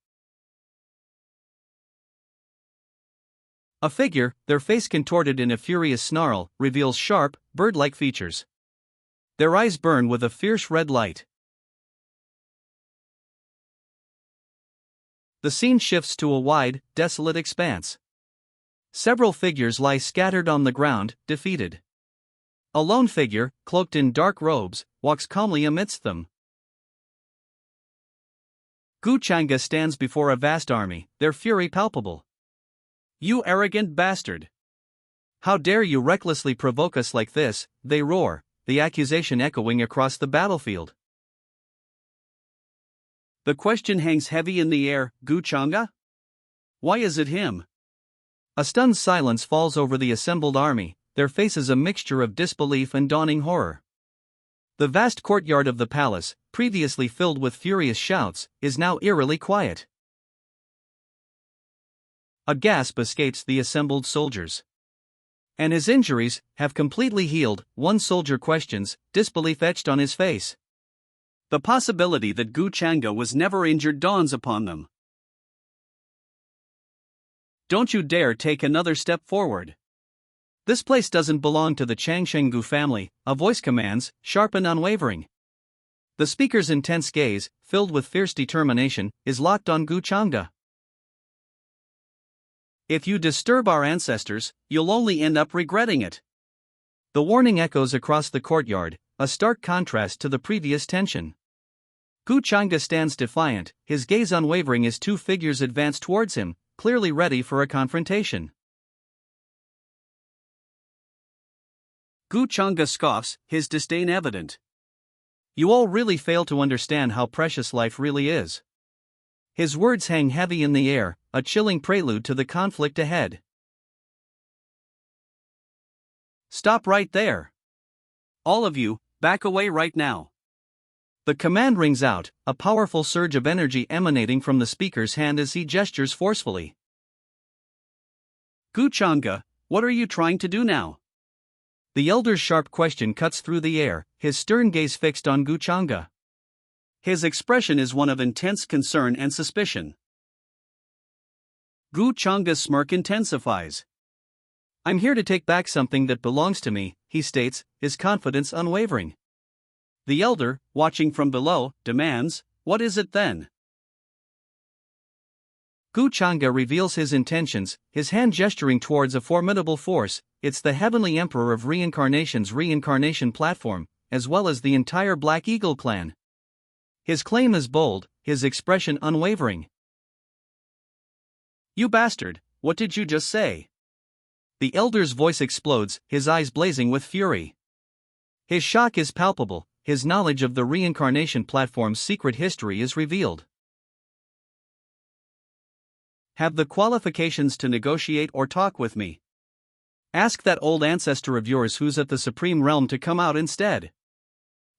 A figure, their face contorted in a furious snarl, reveals sharp, bird-like features. Their eyes burn with a fierce red light. The scene shifts to a wide, desolate expanse. Several figures lie scattered on the ground, defeated. A lone figure, cloaked in dark robes, walks calmly amidst them. Gu Changa stands before a vast army, their fury palpable. You arrogant bastard! How dare you recklessly provoke us like this, they roar, the accusation echoing across the battlefield. The question hangs heavy in the air, Gu Changa? Why is it him? A stunned silence falls over the assembled army, their faces a mixture of disbelief and dawning horror. The vast courtyard of the palace, previously filled with furious shouts, is now eerily quiet. A gasp escapes the assembled soldiers. And his injuries have completely healed, one soldier questions, disbelief etched on his face. The possibility that Gu Changa was never injured dawns upon them. Don't you dare take another step forward. This place doesn't belong to the Changshengu family, a voice commands, sharp and unwavering. The speaker's intense gaze, filled with fierce determination, is locked on Gu Changa. If you disturb our ancestors, you'll only end up regretting it. The warning echoes across the courtyard, a stark contrast to the previous tension. Gu Changa stands defiant, his gaze unwavering as two figures advance towards him, clearly ready for a confrontation. Gu Changa scoffs, his disdain evident. You all really fail to understand how precious life really is. His words hang heavy in the air, a chilling prelude to the conflict ahead. Stop right there. All of you, back away right now. The command rings out, a powerful surge of energy emanating from the speaker's hand as he gestures forcefully. Guchanga, what are you trying to do now? The elder's sharp question cuts through the air, his stern gaze fixed on Guchanga. His expression is one of intense concern and suspicion. Guchanga's smirk intensifies. I'm here to take back something that belongs to me, he states, his confidence unwavering. The elder, watching from below, demands, what is it then? Guchanga reveals his intentions, his hand gesturing towards a formidable force. It's the Heavenly Emperor of Reincarnation's reincarnation platform, as well as the entire Black Eagle clan. His claim is bold, his expression unwavering. You bastard, what did you just say? The elder's voice explodes, his eyes blazing with fury. His shock is palpable, his knowledge of the reincarnation platform's secret history is revealed. Have the qualifications to negotiate or talk with me. Ask that old ancestor of yours who's at the Supreme Realm to come out instead.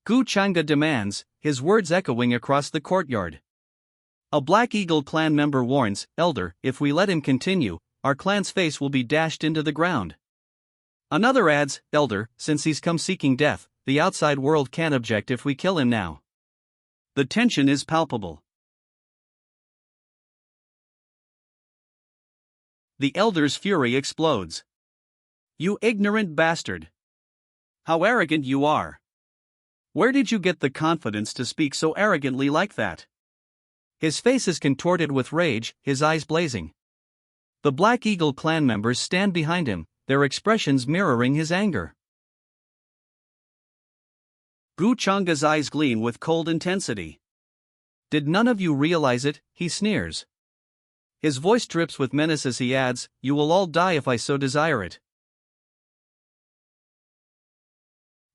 Guchanga demands, his words echoing across the courtyard. A Black Eagle clan member warns, Elder, if we let him continue, our clan's face will be dashed into the ground. Another adds, Elder, since he's come seeking death, the outside world can't object if we kill him now. The tension is palpable. The elder's fury explodes. You ignorant bastard! How arrogant you are! Where did you get the confidence to speak so arrogantly like that? His face is contorted with rage, his eyes blazing. The Black Eagle clan members stand behind him, their expressions mirroring his anger. Guchanga's eyes gleam with cold intensity. Did none of you realize it? He sneers. His voice drips with menace as he adds, you will all die if I so desire it.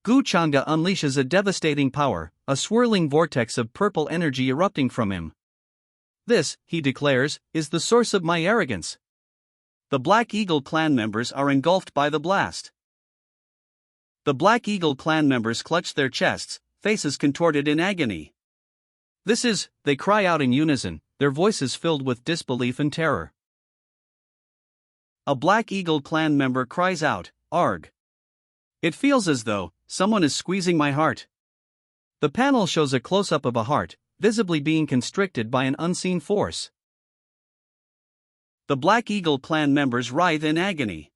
Guchanga unleashes a devastating power, a swirling vortex of purple energy erupting from him. This, he declares, is the source of my arrogance. The Black Eagle clan members are engulfed by the blast. The Black Eagle clan members clutch their chests, faces contorted in agony. This is, they cry out in unison, their voices filled with disbelief and terror. A Black Eagle clan member cries out, Arg! It feels as though someone is squeezing my heart. The panel shows a close-up of a heart, visibly being constricted by an unseen force. The Black Eagle clan members writhe in agony.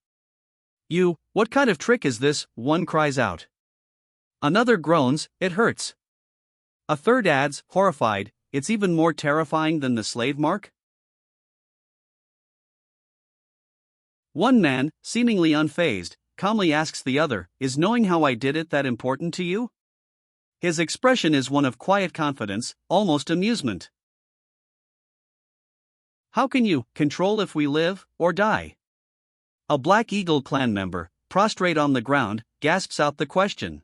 What kind of trick is this? One cries out. Another groans, it hurts. A third adds, horrified, it's even more terrifying than the slave mark? One man, seemingly unfazed, calmly asks the other, is knowing how I did it that important to you? His expression is one of quiet confidence, almost amusement. How can you control if we live or die? A Black Eagle clan member, prostrate on the ground, gasps out the question.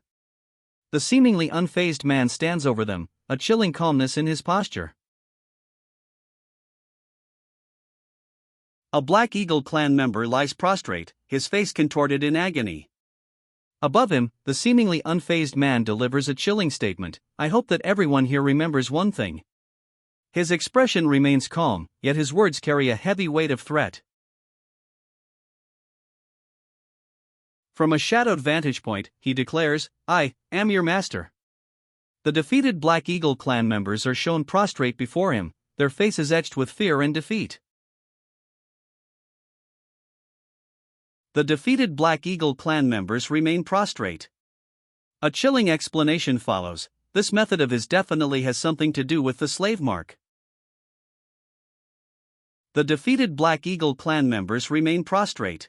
The seemingly unfazed man stands over them, a chilling calmness in his posture. A Black Eagle clan member lies prostrate, his face contorted in agony. Above him, the seemingly unfazed man delivers a chilling statement, I hope that everyone here remembers one thing. His expression remains calm, yet his words carry a heavy weight of threat. From a shadowed vantage point, he declares, I am your master. The defeated Black Eagle clan members are shown prostrate before him, their faces etched with fear and defeat. The defeated Black Eagle clan members remain prostrate. A chilling explanation follows. This method of his definitely has something to do with the slave mark. The defeated Black Eagle clan members remain prostrate.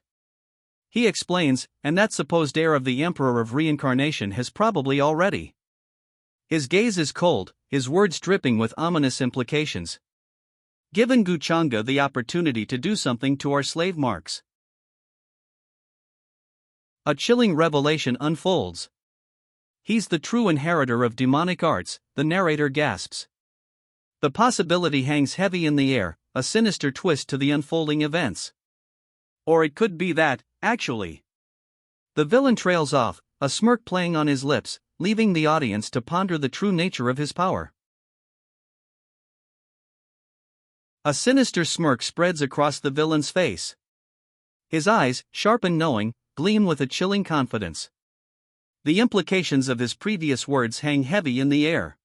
He explains, and that supposed heir of the Emperor of Reincarnation has probably already. His gaze is cold, his words dripping with ominous implications. Given Guchanga the opportunity to do something to our slave marks. A chilling revelation unfolds. He's the true inheritor of demonic arts, the narrator gasps. The possibility hangs heavy in the air, a sinister twist to the unfolding events. Or it could be that, actually. The villain trails off, a smirk playing on his lips, leaving the audience to ponder the true nature of his power. A sinister smirk spreads across the villain's face. His eyes, sharp and knowing, gleam with a chilling confidence. The implications of his previous words hang heavy in the air.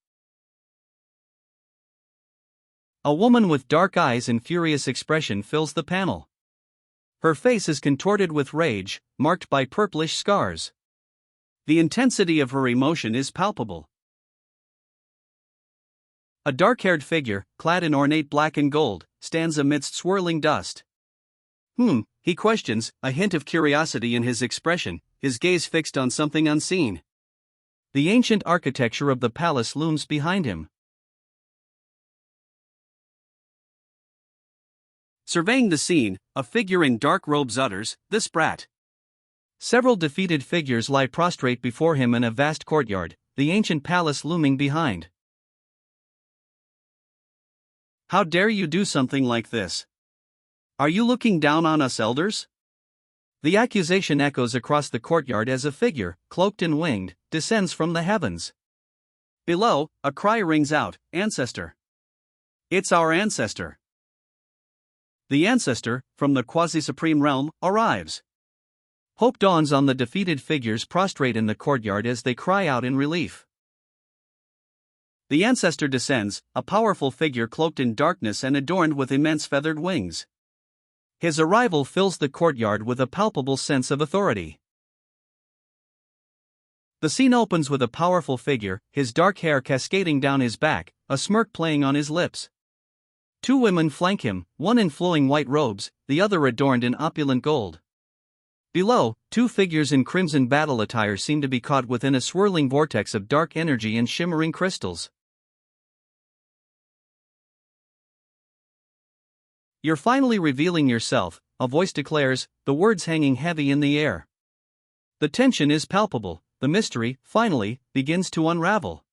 A woman with dark eyes and furious expression fills the panel. Her face is contorted with rage, marked by purplish scars. The intensity of her emotion is palpable. A dark-haired figure, clad in ornate black and gold, stands amidst swirling dust. He questions, a hint of curiosity in his expression, his gaze fixed on something unseen. The ancient architecture of the palace looms behind him. Surveying the scene, a figure in dark robes utters, "This brat." Several defeated figures lie prostrate before him in a vast courtyard, the ancient palace looming behind. "How dare you do something like this? Are you looking down on us elders?" The accusation echoes across the courtyard as a figure, cloaked and winged, descends from the heavens. Below, a cry rings out, "Ancestor! It's our ancestor!" The ancestor, from the quasi-supreme realm, arrives. Hope dawns on the defeated figures prostrate in the courtyard as they cry out in relief. The ancestor descends, a powerful figure cloaked in darkness and adorned with immense feathered wings. His arrival fills the courtyard with a palpable sense of authority. The scene opens with a powerful figure, his dark hair cascading down his back, a smirk playing on his lips. Two women flank him, one in flowing white robes, the other adorned in opulent gold. Below, two figures in crimson battle attire seem to be caught within a swirling vortex of dark energy and shimmering crystals. "You're finally revealing yourself," a voice declares, the words hanging heavy in the air. The tension is palpable, the mystery, finally, begins to unravel.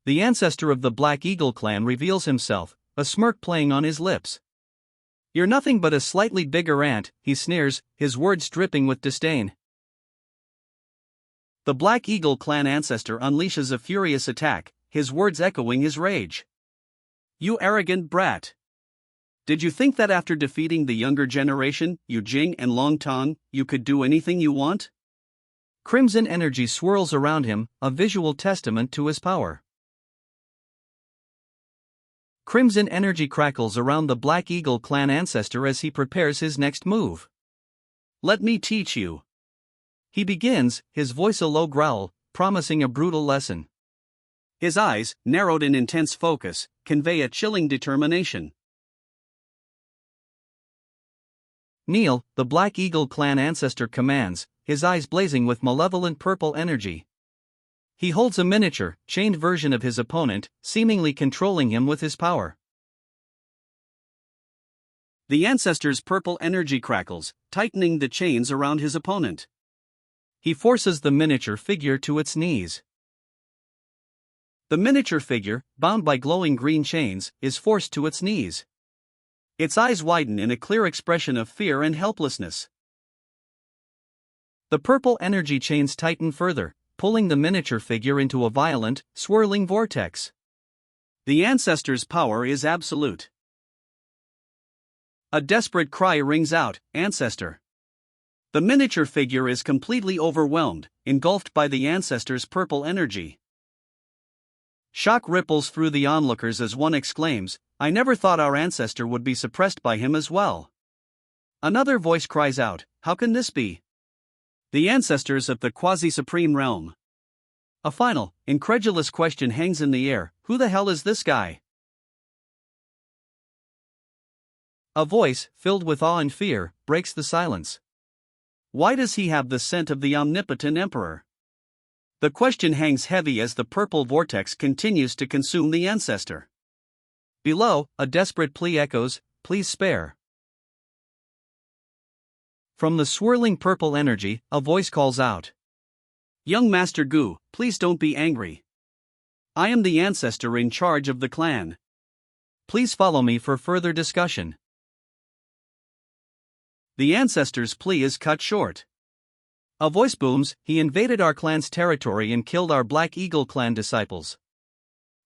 The ancestor of the Black Eagle clan reveals himself, a smirk playing on his lips. "You're nothing but a slightly bigger ant," he sneers, his words dripping with disdain. The Black Eagle clan ancestor unleashes a furious attack, his words echoing his rage. "You arrogant brat! Did you think that after defeating the younger generation, Yu Jing and Long Tong, you could do anything you want?" Crimson energy swirls around him, a visual testament to his power. Crimson energy crackles around the Black Eagle clan ancestor as he prepares his next move. "Let me teach you." He begins, his voice a low growl, promising a brutal lesson. His eyes, narrowed in intense focus, convey a chilling determination. "Kneel," the Black Eagle clan ancestor commands, his eyes blazing with malevolent purple energy. He holds a miniature, chained version of his opponent, seemingly controlling him with his power. The ancestor's purple energy crackles, tightening the chains around his opponent. He forces the miniature figure to its knees. The miniature figure, bound by glowing green chains, is forced to its knees. Its eyes widen in a clear expression of fear and helplessness. The purple energy chains tighten further, pulling the miniature figure into a violent, swirling vortex. The ancestor's power is absolute. A desperate cry rings out, "Ancestor!" The miniature figure is completely overwhelmed, engulfed by the ancestor's purple energy. Shock ripples through the onlookers as one exclaims, "I never thought our ancestor would be suppressed by him as well." Another voice cries out, "How can this be? The ancestors of the quasi-supreme realm." A final, incredulous question hangs in the air, "Who the hell is this guy?" A voice, filled with awe and fear, breaks the silence. "Why does he have the scent of the omnipotent emperor?" The question hangs heavy as the purple vortex continues to consume the ancestor. Below, a desperate plea echoes, "Please spare." From the swirling purple energy, a voice calls out, "Young Master Gu, please don't be angry. I am the ancestor in charge of the clan. Please follow me for further discussion." The ancestor's plea is cut short. A voice booms, he invaded our clan's territory and killed our Black Eagle clan disciples.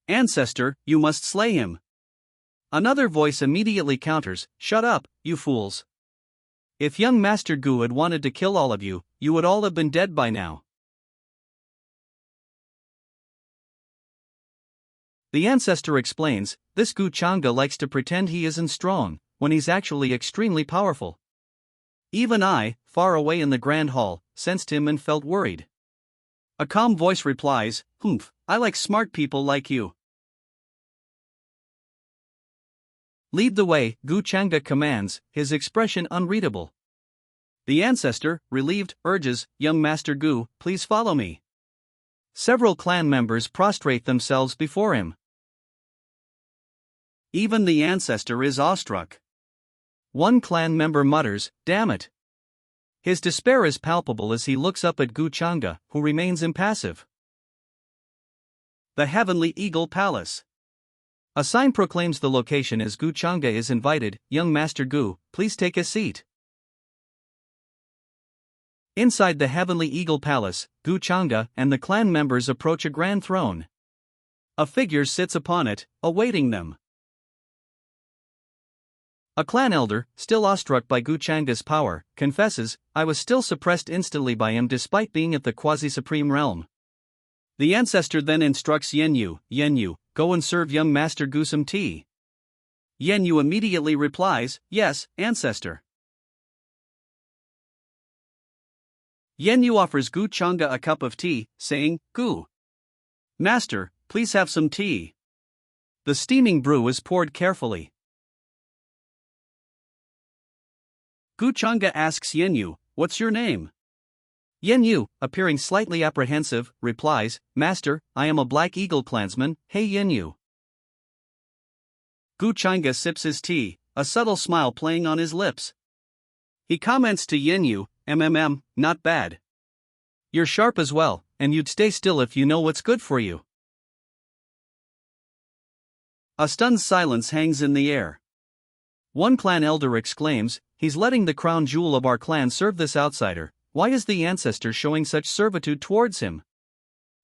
Ancestor, you must slay him. Another voice immediately counters, shut up, you fools. If young Master Gu had wanted to kill all of you, you would all have been dead by now. The ancestor explains, this Gu Changa likes to pretend he isn't strong, when he's actually extremely powerful. Even I, far away in the grand hall, sensed him and felt worried. A calm voice replies, humph, I like smart people like you. Lead the way, Gu Changa commands, his expression unreadable. The ancestor, relieved, urges, young Master Gu, please follow me. Several clan members prostrate themselves before him. Even the ancestor is awestruck. One clan member mutters, damn it. His despair is palpable as he looks up at Gu Changa, who remains impassive. The Heavenly Eagle Palace. A sign proclaims the location as Gu Changa is invited, young Master Gu, please take a seat. Inside the Heavenly Eagle Palace, Gu Changa and the clan members approach a grand throne. A figure sits upon it, awaiting them. A clan elder, still awestruck by Gu Changa's power, confesses, I was still suppressed instantly by him despite being at the quasi-supreme realm. The ancestor then instructs Yenyu, go and serve young Master Gu some tea. Yenyu immediately replies, yes, ancestor. Yenyu offers Gu Changa a cup of tea, saying, Gu Master, please have some tea. The steaming brew is poured carefully. Gu Changa asks Yenyu, what's your name? Yenyu, appearing slightly apprehensive, replies, Master, I am a Black Eagle clansman, hey Yenyu. Gu Changa sips his tea, a subtle smile playing on his lips. He comments to Yenyu, not bad. You're sharp as well, and you'd stay still if you know what's good for you. A stunned silence hangs in the air. One clan elder exclaims, he's letting the crown jewel of our clan serve this outsider, why is the ancestor showing such servitude towards him?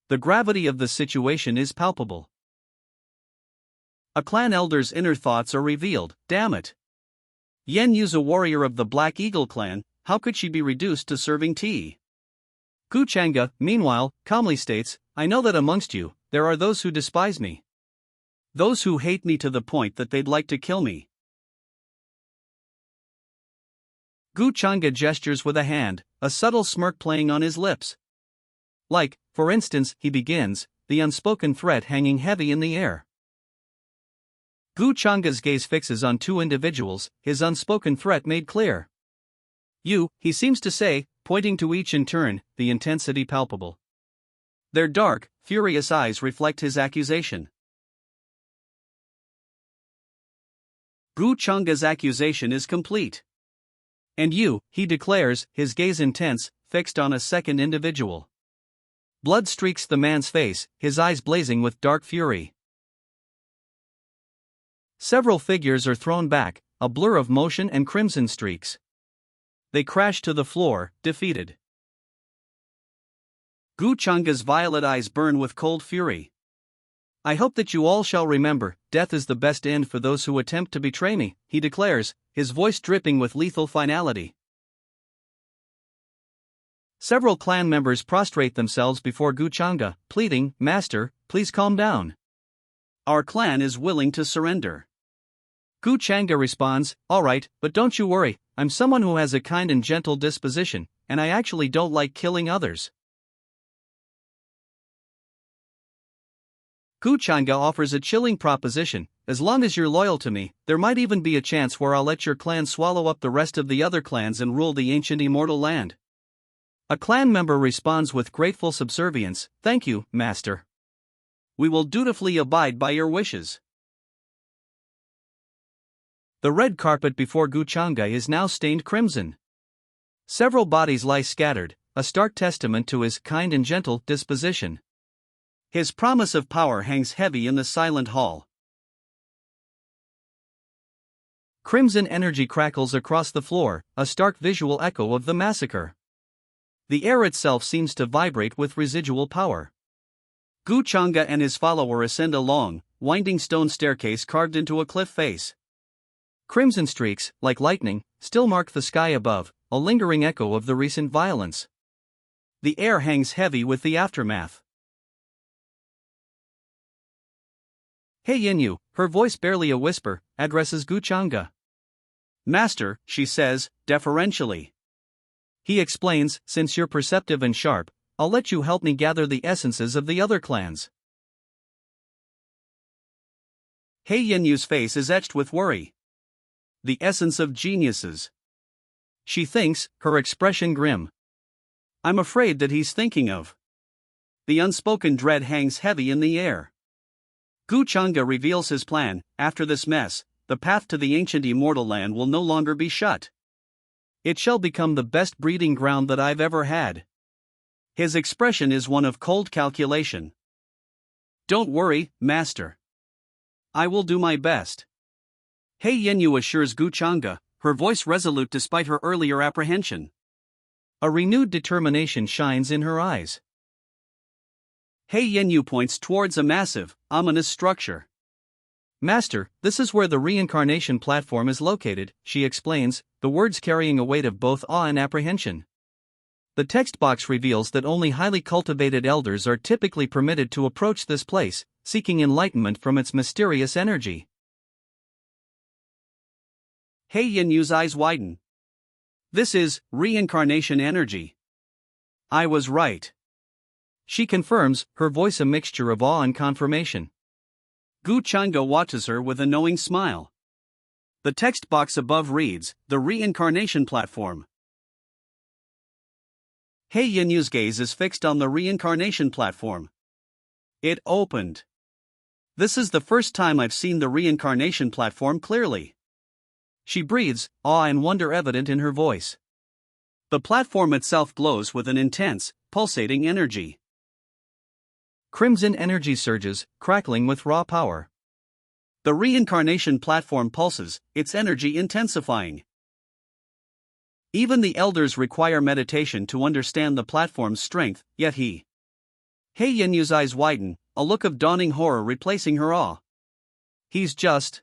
The gravity of the situation is palpable. A clan elder's inner thoughts are revealed, damn it. Yenyu's a warrior of the Black Eagle clan, how could she be reduced to serving tea? Gu Changa, meanwhile, calmly states, I know that amongst you, there are those who despise me. Those who hate me to the point that they'd like to kill me. Gu Changa gestures with a hand, a subtle smirk playing on his lips. Like, for instance, he begins, the unspoken threat hanging heavy in the air. Gu Changa's gaze fixes on two individuals, his unspoken threat made clear. You, he seems to say, pointing to each in turn, the intensity palpable. Their dark, furious eyes reflect his accusation. Gu Changa's accusation is complete. And you, he declares, his gaze intense, fixed on a second individual. Blood streaks the man's face, his eyes blazing with dark fury. Several figures are thrown back, a blur of motion and crimson streaks. They crash to the floor, defeated. Gu Changa's violet eyes burn with cold fury. I hope that you all shall remember, death is the best end for those who attempt to betray me, he declares, his voice dripping with lethal finality. Several clan members prostrate themselves before Gu Changa, pleading, Master, please calm down. Our clan is willing to surrender. Gu Changa responds, alright, but don't you worry, I'm someone who has a kind and gentle disposition, and I actually don't like killing others. Gu Changa offers a chilling proposition, as long as you're loyal to me, there might even be a chance where I'll let your clan swallow up the rest of the other clans and rule the ancient immortal land. A clan member responds with grateful subservience, thank you, Master. We will dutifully abide by your wishes. The red carpet before Gu Changa is now stained crimson. Several bodies lie scattered, a stark testament to his kind and gentle disposition. His promise of power hangs heavy in the silent hall. Crimson energy crackles across the floor, a stark visual echo of the massacre. The air itself seems to vibrate with residual power. Gu Chang'e and his follower ascend a long, winding stone staircase carved into a cliff face. Crimson streaks, like lightning, still mark the sky above, a lingering echo of the recent violence. The air hangs heavy with the aftermath. Hey Yinyu, her voice barely a whisper, addresses Gu Chang'e. Master, she says, deferentially. He explains, since you're perceptive and sharp, I'll let you help me gather the essences of the other clans. Hey Yinyu's face is etched with worry. The essence of geniuses. She thinks, her expression grim. I'm afraid that he's thinking of. The unspoken dread hangs heavy in the air. Gu Chang'e reveals his plan. After this mess, the path to the ancient immortal land will no longer be shut. It shall become the best breeding ground that I've ever had. His expression is one of cold calculation. Don't worry, master. I will do my best. Hey Yenyu assures Gu Chang'e, her voice resolute despite her earlier apprehension. A renewed determination shines in her eyes. Hey Yenyu points towards a massive, ominous structure. Master, this is where the reincarnation platform is located, she explains, the words carrying a weight of both awe and apprehension. The text box reveals that only highly cultivated elders are typically permitted to approach this place, seeking enlightenment from its mysterious energy. Hey Yinyu's eyes widen. This is reincarnation energy. I was right. She confirms, her voice a mixture of awe and confirmation. Gu Chang'e watches her with a knowing smile. The text box above reads, the reincarnation platform. Hey Yinyu's gaze is fixed on the reincarnation platform. It opened. This is the first time I've seen the reincarnation platform clearly. She breathes, awe and wonder evident in her voice. The platform itself glows with an intense, pulsating energy. Crimson energy surges, crackling with raw power. The reincarnation platform pulses, its energy intensifying. Even the elders require meditation to understand the platform's strength, yet Hey Yinyu's eyes widen, a look of dawning horror replacing her awe. He's just.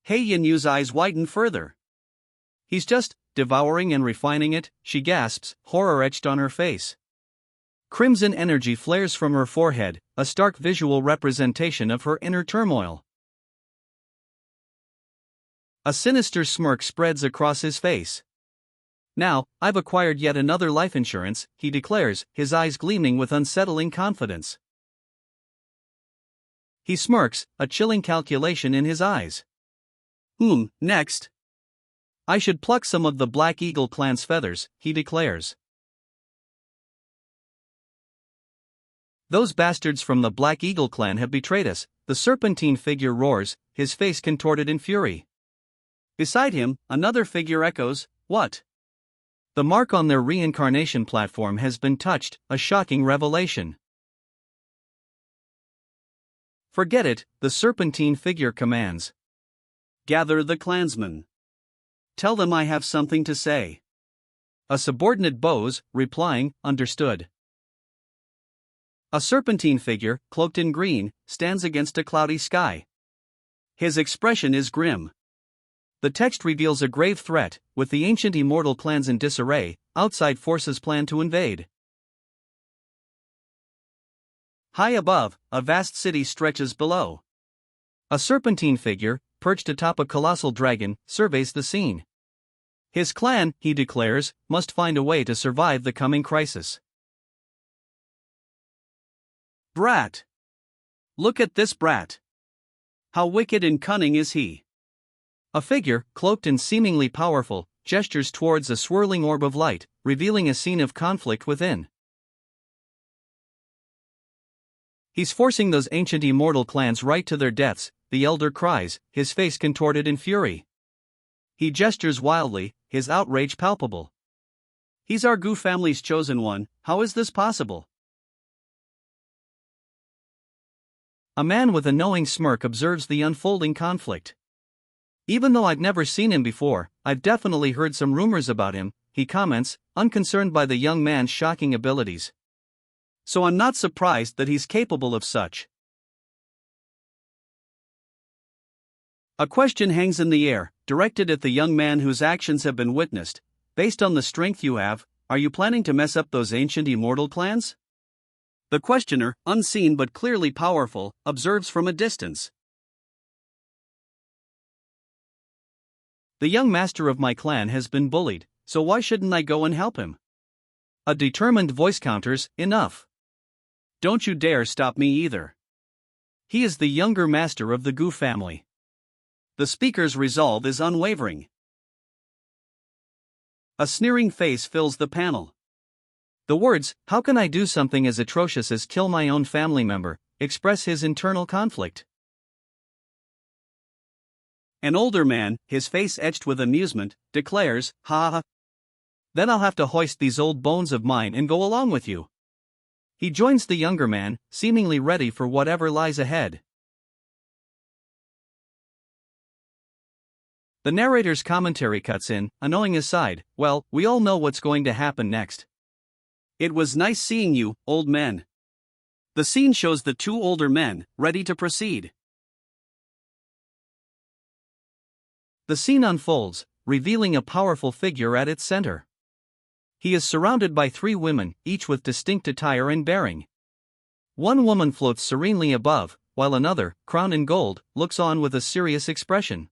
Hey Yinyu's eyes widen further. He's just devouring and refining it, she gasps, horror etched on her face. Crimson energy flares from her forehead, a stark visual representation of her inner turmoil. A sinister smirk spreads across his face. Now, I've acquired yet another life insurance, he declares, his eyes gleaming with unsettling confidence. He smirks, a chilling calculation in his eyes. Next. I should pluck some of the Black Eagle clan's feathers, he declares. Those bastards from the Black Eagle clan have betrayed us, the serpentine figure roars, his face contorted in fury. Beside him, another figure echoes, what? The mark on their reincarnation platform has been touched, a shocking revelation. Forget it, the serpentine figure commands. Gather the clansmen. Tell them I have something to say. A subordinate bows, replying, understood. A serpentine figure, cloaked in green, stands against a cloudy sky. His expression is grim. The text reveals a grave threat, with the ancient immortal clans in disarray, outside forces plan to invade. High above, a vast city stretches below. A serpentine figure, perched atop a colossal dragon, surveys the scene. His clan, he declares, must find a way to survive the coming crisis. Brat! Look at this brat! How wicked and cunning is he! A figure, cloaked and seemingly powerful, gestures towards a swirling orb of light, revealing a scene of conflict within. He's forcing those ancient immortal clans right to their deaths, the elder cries, his face contorted in fury. He gestures wildly, his outrage palpable. He's our Gu family's chosen one, how is this possible? A man with a knowing smirk observes the unfolding conflict. Even though I'd never seen him before, I've definitely heard some rumors about him, he comments, unconcerned by the young man's shocking abilities. So I'm not surprised that he's capable of such. A question hangs in the air, directed at the young man whose actions have been witnessed. Based on the strength you have, are you planning to mess up those ancient immortal clans? The questioner, unseen but clearly powerful, observes from a distance. The young master of my clan has been bullied, so why shouldn't I go and help him? A determined voice counters, enough. Don't you dare stop me either. He is the younger master of the Gu family. The speaker's resolve is unwavering. A sneering face fills the panel. The words, "How can I do something as atrocious as kill my own family member?" express his internal conflict. An older man, his face etched with amusement, declares, "Ha ha. Then I'll have to hoist these old bones of mine and go along with you." He joins the younger man, seemingly ready for whatever lies ahead. The narrator's commentary cuts in, a knowing aside. Well, we all know what's going to happen next. It was nice seeing you, old men. The scene shows the two older men, ready to proceed. The scene unfolds, revealing a powerful figure at its center. He is surrounded by three women, each with distinct attire and bearing. One woman floats serenely above, while another, crowned in gold, looks on with a serious expression.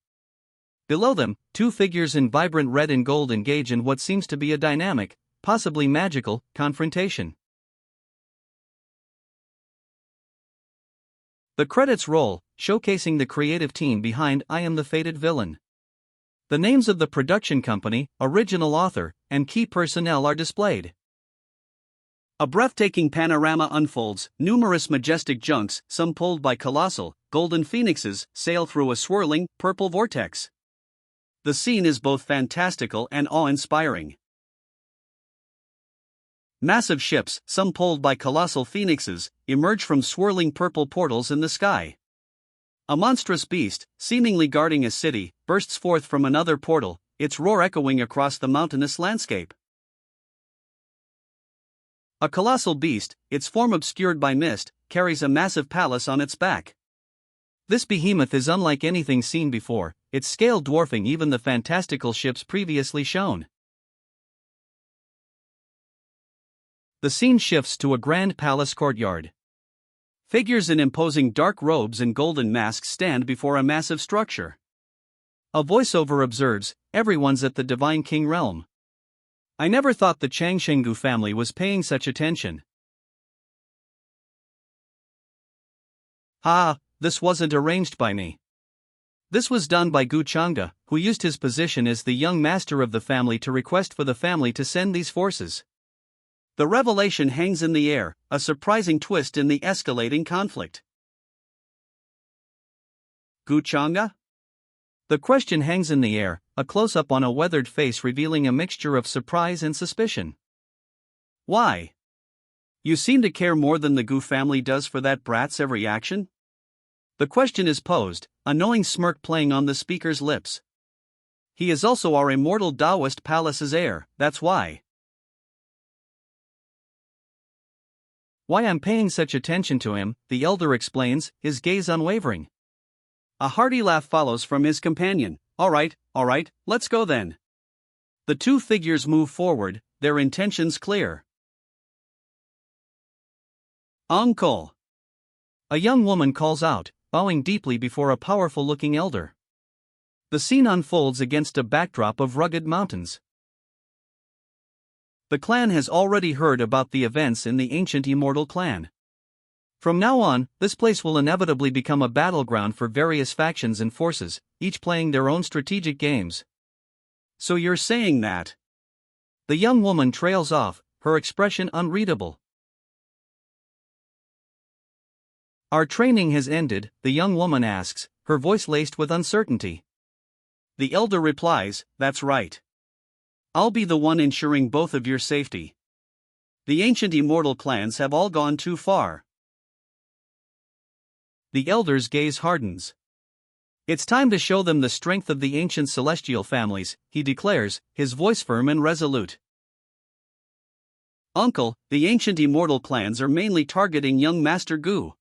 Below them, two figures in vibrant red and gold engage in what seems to be a dynamic, possibly magical, confrontation. The credits roll, showcasing the creative team behind I Am the Fated Villain. The names of the production company, original author, and key personnel are displayed. A breathtaking panorama unfolds. Numerous majestic junks, some pulled by colossal, golden phoenixes, sail through a swirling, purple vortex. The scene is both fantastical and awe-inspiring. Massive ships, some pulled by colossal phoenixes, emerge from swirling purple portals in the sky. A monstrous beast, seemingly guarding a city, bursts forth from another portal, its roar echoing across the mountainous landscape. A colossal beast, its form obscured by mist, carries a massive palace on its back. This behemoth is unlike anything seen before, its scale dwarfing even the fantastical ships previously shown. The scene shifts to a grand palace courtyard. Figures in imposing dark robes and golden masks stand before a massive structure. A voiceover observes, "Everyone's at the Divine King realm." I never thought the Changshengu family was paying such attention. This wasn't arranged by me. This was done by Gu Changda, who used his position as the young master of the family to request for the family to send these forces. The revelation hangs in the air, a surprising twist in the escalating conflict. Gu Changda? The question hangs in the air, a close-up on a weathered face revealing a mixture of surprise and suspicion. Why? You seem to care more than the Gu family does for that brat's every action? The question is posed, a knowing smirk playing on the speaker's lips. He is also our immortal Taoist palace's heir, that's why. Why I'm paying such attention to him, the elder explains, his gaze unwavering. A hearty laugh follows from his companion. All right, let's go then. The two figures move forward, their intentions clear. Uncle! A young woman calls out, bowing deeply before a powerful-looking elder. The scene unfolds against a backdrop of rugged mountains. The clan has already heard about the events in the ancient immortal clan. From now on, this place will inevitably become a battleground for various factions and forces, each playing their own strategic games. So you're saying that? The young woman trails off, her expression unreadable. Our training has ended, the young woman asks, her voice laced with uncertainty. The elder replies, that's right. I'll be the one ensuring both of your safety. The ancient immortal clans have all gone too far. The elder's gaze hardens. It's time to show them the strength of the ancient celestial families, he declares, his voice firm and resolute. Uncle, the ancient immortal clans are mainly targeting young Master Gu.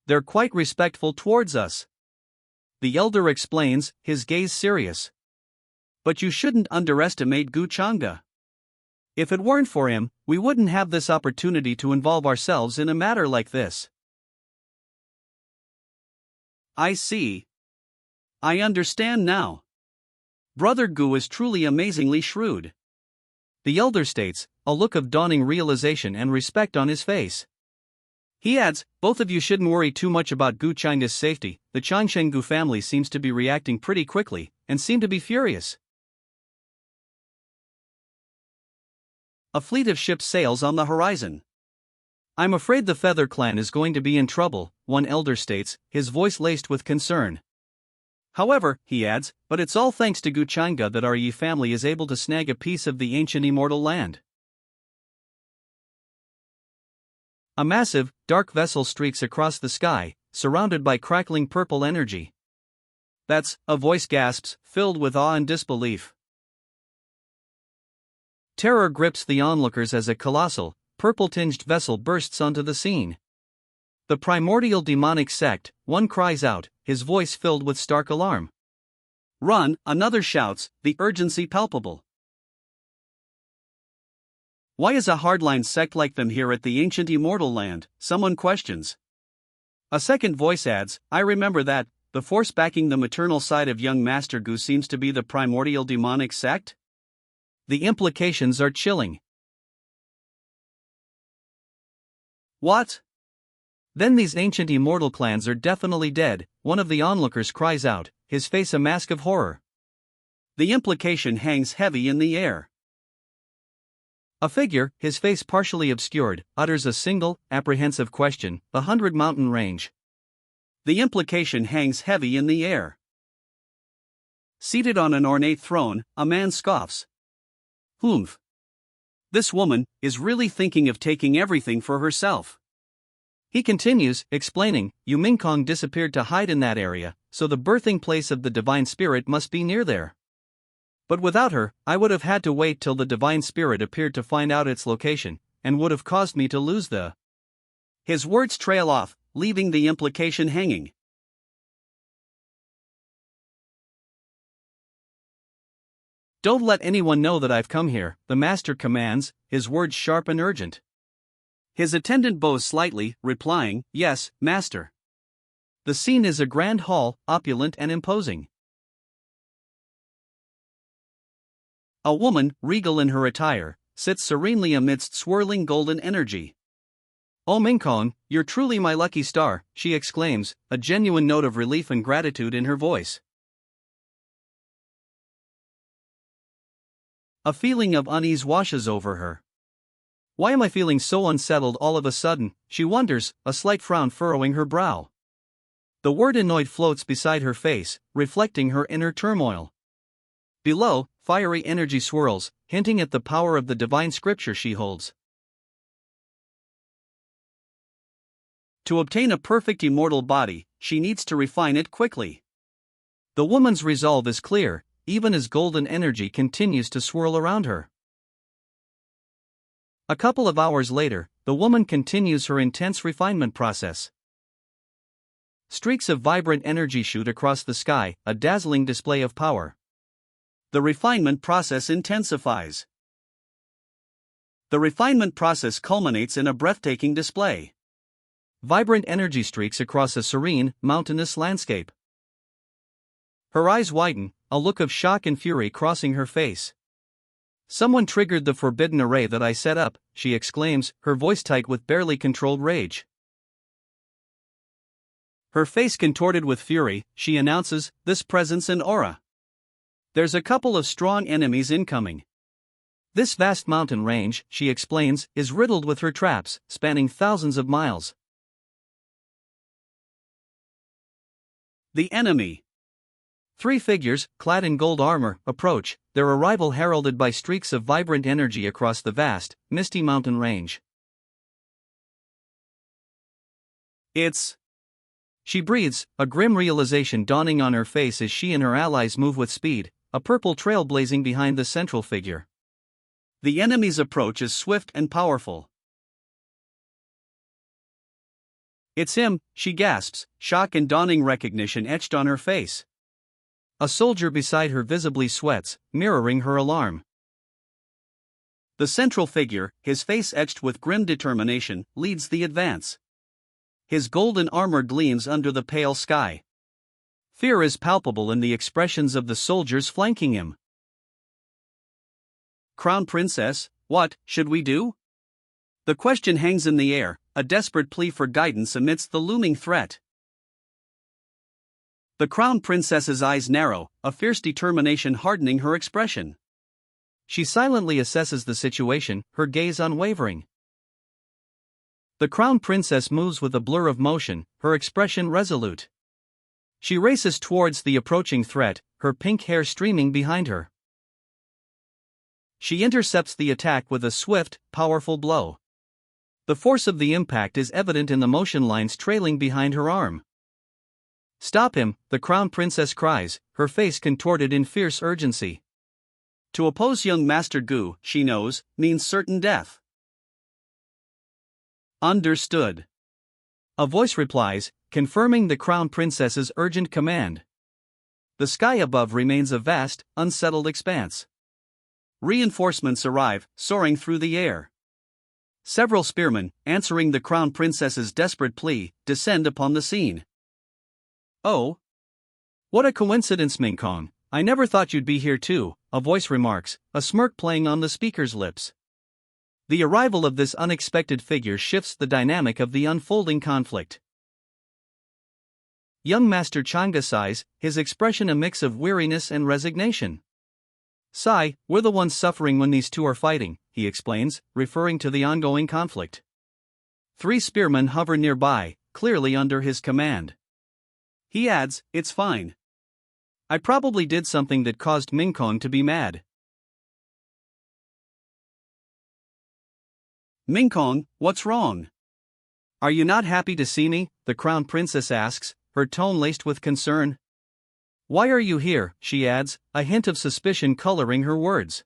They're quite respectful towards us. The elder explains, his gaze serious. But you shouldn't underestimate Gu Chang'e. If it weren't for him, we wouldn't have this opportunity to involve ourselves in a matter like this. I see. I understand now. Brother Gu is truly amazingly shrewd. The elder states, a look of dawning realization and respect on his face. He adds, both of you shouldn't worry too much about Gu Chang'e's safety. The Changshen Gu family seems to be reacting pretty quickly, and seem to be furious. A fleet of ships sails on the horizon. I'm afraid the Feather Clan is going to be in trouble, one elder states, his voice laced with concern. However, he adds, but it's all thanks to Gu Chang'e that our Yi family is able to snag a piece of the ancient immortal land. A massive, dark vessel streaks across the sky, surrounded by crackling purple energy. That's, a voice gasps, filled with awe and disbelief. Terror grips the onlookers as a colossal, purple-tinged vessel bursts onto the scene. The primordial demonic sect, one cries out, his voice filled with stark alarm. Run, another shouts, the urgency palpable. Why is a hardline sect like them here at the ancient immortal land, someone questions. A second voice adds, I remember that, the force backing the maternal side of young Master Gu seems to be the primordial demonic sect? The implications are chilling. What? Then these ancient immortal clans are definitely dead, one of the onlookers cries out, his face a mask of horror. The implication hangs heavy in the air. A figure, his face partially obscured, utters a single, apprehensive question, the 100 mountain range. The implication hangs heavy in the air. Seated on an ornate throne, a man scoffs. Humph. This woman is really thinking of taking everything for herself. He continues, explaining, Yu Mingkong disappeared to hide in that area, so the birthing place of the divine spirit must be near there. But without her, I would have had to wait till the divine spirit appeared to find out its location, and would have caused me to lose the... His words trail off, leaving the implication hanging. Don't let anyone know that I've come here, the master commands, his words sharp and urgent. His attendant bows slightly, replying, Yes, master. The scene is a grand hall, opulent and imposing. A woman, regal in her attire, sits serenely amidst swirling golden energy. Oh Mingkong, you're truly my lucky star, she exclaims, a genuine note of relief and gratitude in her voice. A feeling of unease washes over her. Why am I feeling so unsettled all of a sudden, she wonders, a slight frown furrowing her brow. The word annoyed floats beside her face, reflecting her inner turmoil. Below, fiery energy swirls, hinting at the power of the divine scripture she holds. To obtain a perfect immortal body, she needs to refine it quickly. The woman's resolve is clear, even as golden energy continues to swirl around her. A couple of hours later, the woman continues her intense refinement process. Streaks of vibrant energy shoot across the sky, a dazzling display of power. The refinement process intensifies. The refinement process culminates in a breathtaking display. Vibrant energy streaks across a serene, mountainous landscape. Her eyes widen, a look of shock and fury crossing her face. Someone triggered the forbidden array that I set up, she exclaims, her voice tight with barely controlled rage. Her face contorted with fury, she announces, this presence and aura. There's a couple of strong enemies incoming. This vast mountain range, she explains, is riddled with her traps, spanning thousands of miles. The enemy. 3 figures, clad in gold armor, approach, their arrival heralded by streaks of vibrant energy across the vast, misty mountain range. It's She breathes, a grim realization dawning on her face as she and her allies move with speed, a purple trail blazing behind the central figure. The enemy's approach is swift and powerful. It's him, she gasps, shock and dawning recognition etched on her face. A soldier beside her visibly sweats, mirroring her alarm. The central figure, his face etched with grim determination, leads the advance. His golden armor gleams under the pale sky. Fear is palpable in the expressions of the soldiers flanking him. Crown Princess, what should we do? The question hangs in the air, a desperate plea for guidance amidst the looming threat. The Crown Princess's eyes narrow, a fierce determination hardening her expression. She silently assesses the situation, her gaze unwavering. The Crown Princess moves with a blur of motion, her expression resolute. She races towards the approaching threat, her pink hair streaming behind her. She intercepts the attack with a swift, powerful blow. The force of the impact is evident in the motion lines trailing behind her arm. "Stop him," the Crown Princess cries, her face contorted in fierce urgency. To oppose young Master Gu, she knows, means certain death. Understood. A voice replies, confirming the Crown Princess's urgent command. The sky above remains a vast, unsettled expanse. Reinforcements arrive, soaring through the air. Several spearmen, answering the Crown Princess's desperate plea, descend upon the scene. "Oh! What a coincidence, Mingkong. I never thought you'd be here too," a voice remarks, a smirk playing on the speaker's lips. The arrival of this unexpected figure shifts the dynamic of the unfolding conflict. Young Master Changa sighs, his expression a mix of weariness and resignation. "Sigh, we're the ones suffering when these two are fighting," he explains, referring to the ongoing conflict. 3 spearmen hover nearby, clearly under his command. He adds, "It's fine. I probably did something that caused Mingkong to be mad." "Mingkong, what's wrong? "Are you not happy to see me?" the Crown Princess asks, her tone laced with concern. "Why are you here?" she adds, a hint of suspicion coloring her words.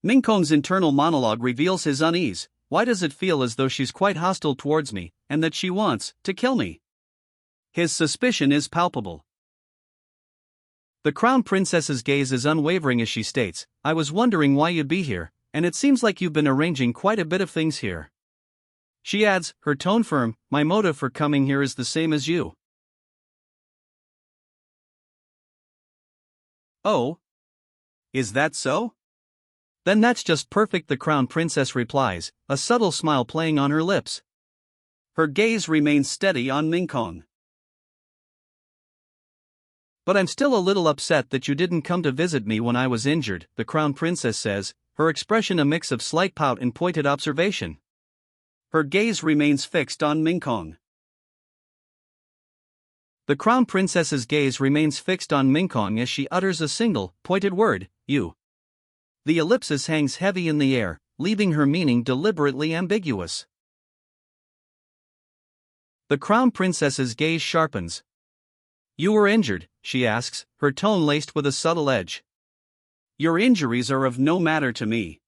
Mingkong's internal monologue reveals his unease. Why does it feel as though she's quite hostile towards me, and that she wants to kill me? His suspicion is palpable. The Crown Princess's gaze is unwavering as she states, "I was wondering why you'd be here, and it seems like you've been arranging quite a bit of things here." She adds, her tone firm, "My motive for coming here is the same as you." "Oh? Is that so?" "Then that's just perfect," the Crown Princess replies, a subtle smile playing on her lips. Her gaze remains steady on Mingkong. "But I'm still a little upset that you didn't come to visit me when I was injured," the Crown Princess says, her expression a mix of slight pout and pointed observation. Her gaze remains fixed on Mingkong. The Crown Princess's gaze remains fixed on Mingkong as she utters a single, pointed word, "You." The ellipsis hangs heavy in the air, leaving her meaning deliberately ambiguous. The Crown Princess's gaze sharpens. "You were injured?" she asks, her tone laced with a subtle edge. "Your injuries are of no matter to me."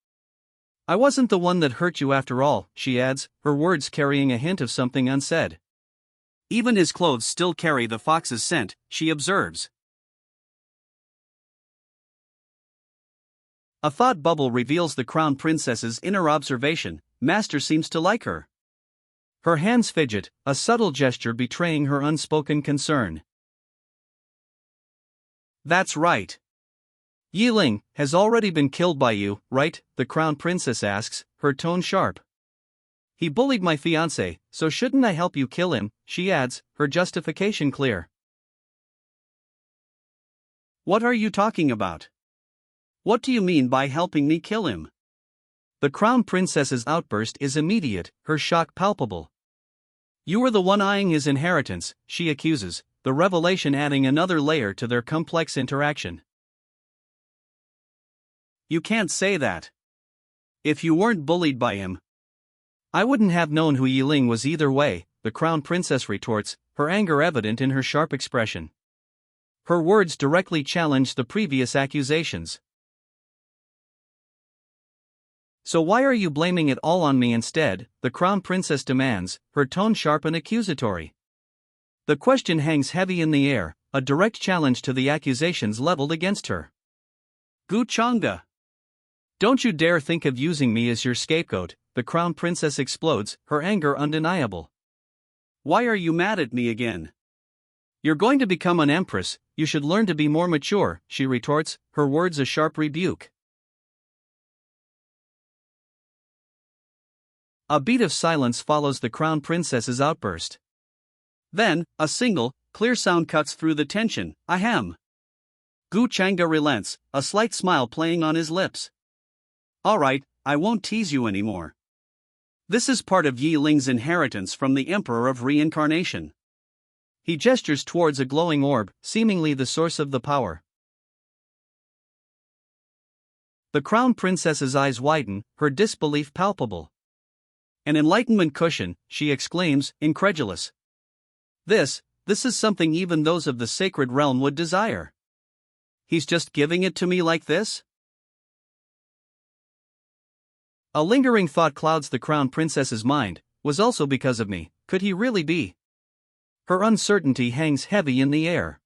"I wasn't the one that hurt you after all," she adds, her words carrying a hint of something unsaid. "Even his clothes still carry the fox's scent," she observes. A thought bubble reveals the Crown Princess's inner observation. Master seems to like her. Her hands fidget, a subtle gesture betraying her unspoken concern. "That's right. Yi Ling has already been killed by you, right?" the Crown Princess asks, her tone sharp. "He bullied my fiancé, so shouldn't I help you kill him?" she adds, her justification clear. "What are you talking about? What do you mean by helping me kill him?" The Crown Princess's outburst is immediate, her shock palpable. "You were the one eyeing his inheritance," she accuses, the revelation adding another layer to their complex interaction. "You can't say that. If you weren't bullied by him, I wouldn't have known who Yiling was either way, the crown princess retorts, her anger evident in her sharp expression. Her words directly challenge the previous accusations. So why are you blaming it all on me instead? The crown princess demands, her tone sharp and accusatory. The question hangs heavy in the air, a direct challenge to the accusations leveled against her. Gu Changda. Don't you dare think of using me as your scapegoat, the crown princess explodes, her anger undeniable. Why are you mad at me again? You're going to become an empress, you should learn to be more mature, she retorts, her words a sharp rebuke. A beat of silence follows the crown princess's outburst. Then, a single, clear sound cuts through the tension, ahem. Gu Changda relents, a slight smile playing on his lips. Alright, I won't tease you anymore. This is part of Yi Ling's inheritance from the Emperor of Reincarnation. He gestures towards a glowing orb, seemingly the source of the power. The crown princess's eyes widen, her disbelief palpable. An enlightenment cushion, she exclaims, incredulous. This is something even those of the sacred realm would desire. He's just giving it to me like this? A lingering thought clouds the crown princess's mind, was also because of me, could he really be? Her uncertainty hangs heavy in the air.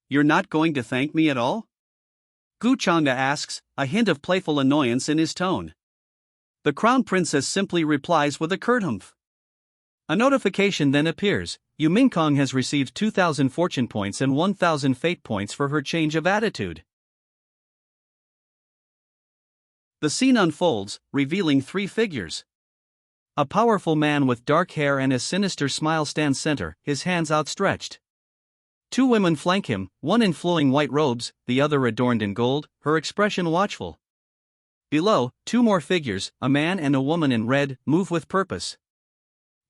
You're not going to thank me at all? Gu Changda asks, a hint of playful annoyance in his tone. The crown princess simply replies with a curt humph. A notification then appears. Yu Mingkong has received 2,000 fortune points and 1,000 fate points for her change of attitude. The scene unfolds, revealing three figures. A powerful man with dark hair and a sinister smile stands center, his hands outstretched. Two women flank him, one in flowing white robes, the other adorned in gold, her expression watchful. Below, two more figures, a man and a woman in red, move with purpose.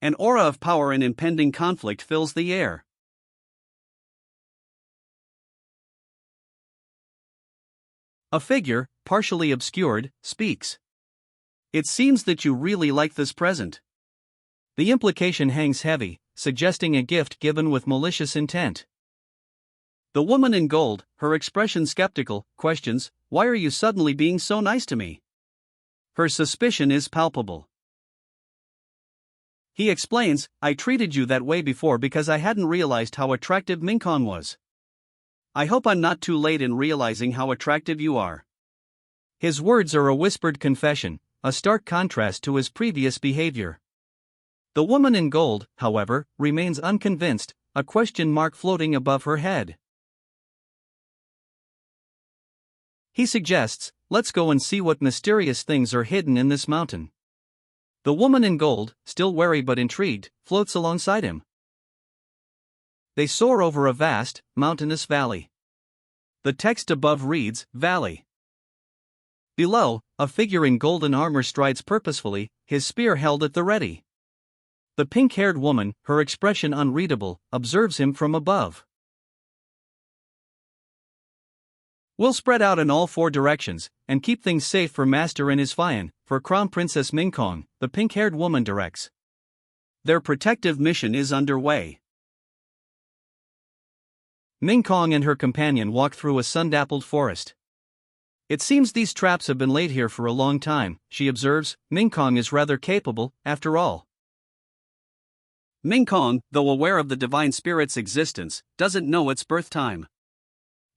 An aura of power and impending conflict fills the air. A figure, partially obscured, speaks. It seems that you really like this present. The implication hangs heavy, suggesting a gift given with malicious intent. The woman in gold, her expression skeptical, questions, "Why are you suddenly being so nice to me?" Her suspicion is palpable. He explains, "I treated you that way before because I hadn't realized how attractive Mingkong was. I hope I'm not too late in realizing how attractive you are." His words are a whispered confession, a stark contrast to his previous behavior. The woman in gold, however, remains unconvinced, a question mark floating above her head. He suggests, "Let's go and see what mysterious things are hidden in this mountain." The woman in gold, still wary but intrigued, floats alongside him. They soar over a vast, mountainous valley. The text above reads, "Valley." Below, a figure in golden armor strides purposefully, his spear held at the ready. The pink-haired woman, her expression unreadable, observes him from above. "We'll spread out in all four directions, and keep things safe for Master and his Fian, for Crown Princess Mingkong," the pink-haired woman directs. Their protective mission is underway. Mingkong and her companion walk through a sun-dappled forest. "It seems these traps have been laid here for a long time," she observes. "Mingkong is rather capable, after all." Mingkong, though aware of the divine spirit's existence, doesn't know its birth time.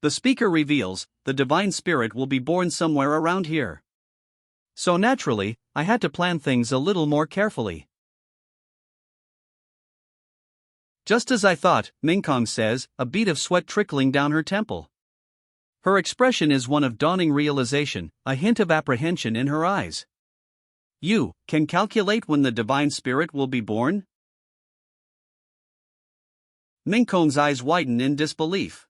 The speaker reveals, the divine spirit will be born somewhere around here. So naturally, I had to plan things a little more carefully. "Just as I thought," Mingkong says, a bead of sweat trickling down her temple. Her expression is one of dawning realization, a hint of apprehension in her eyes. "You can calculate when the divine spirit will be born?" Mingkong's eyes widen in disbelief.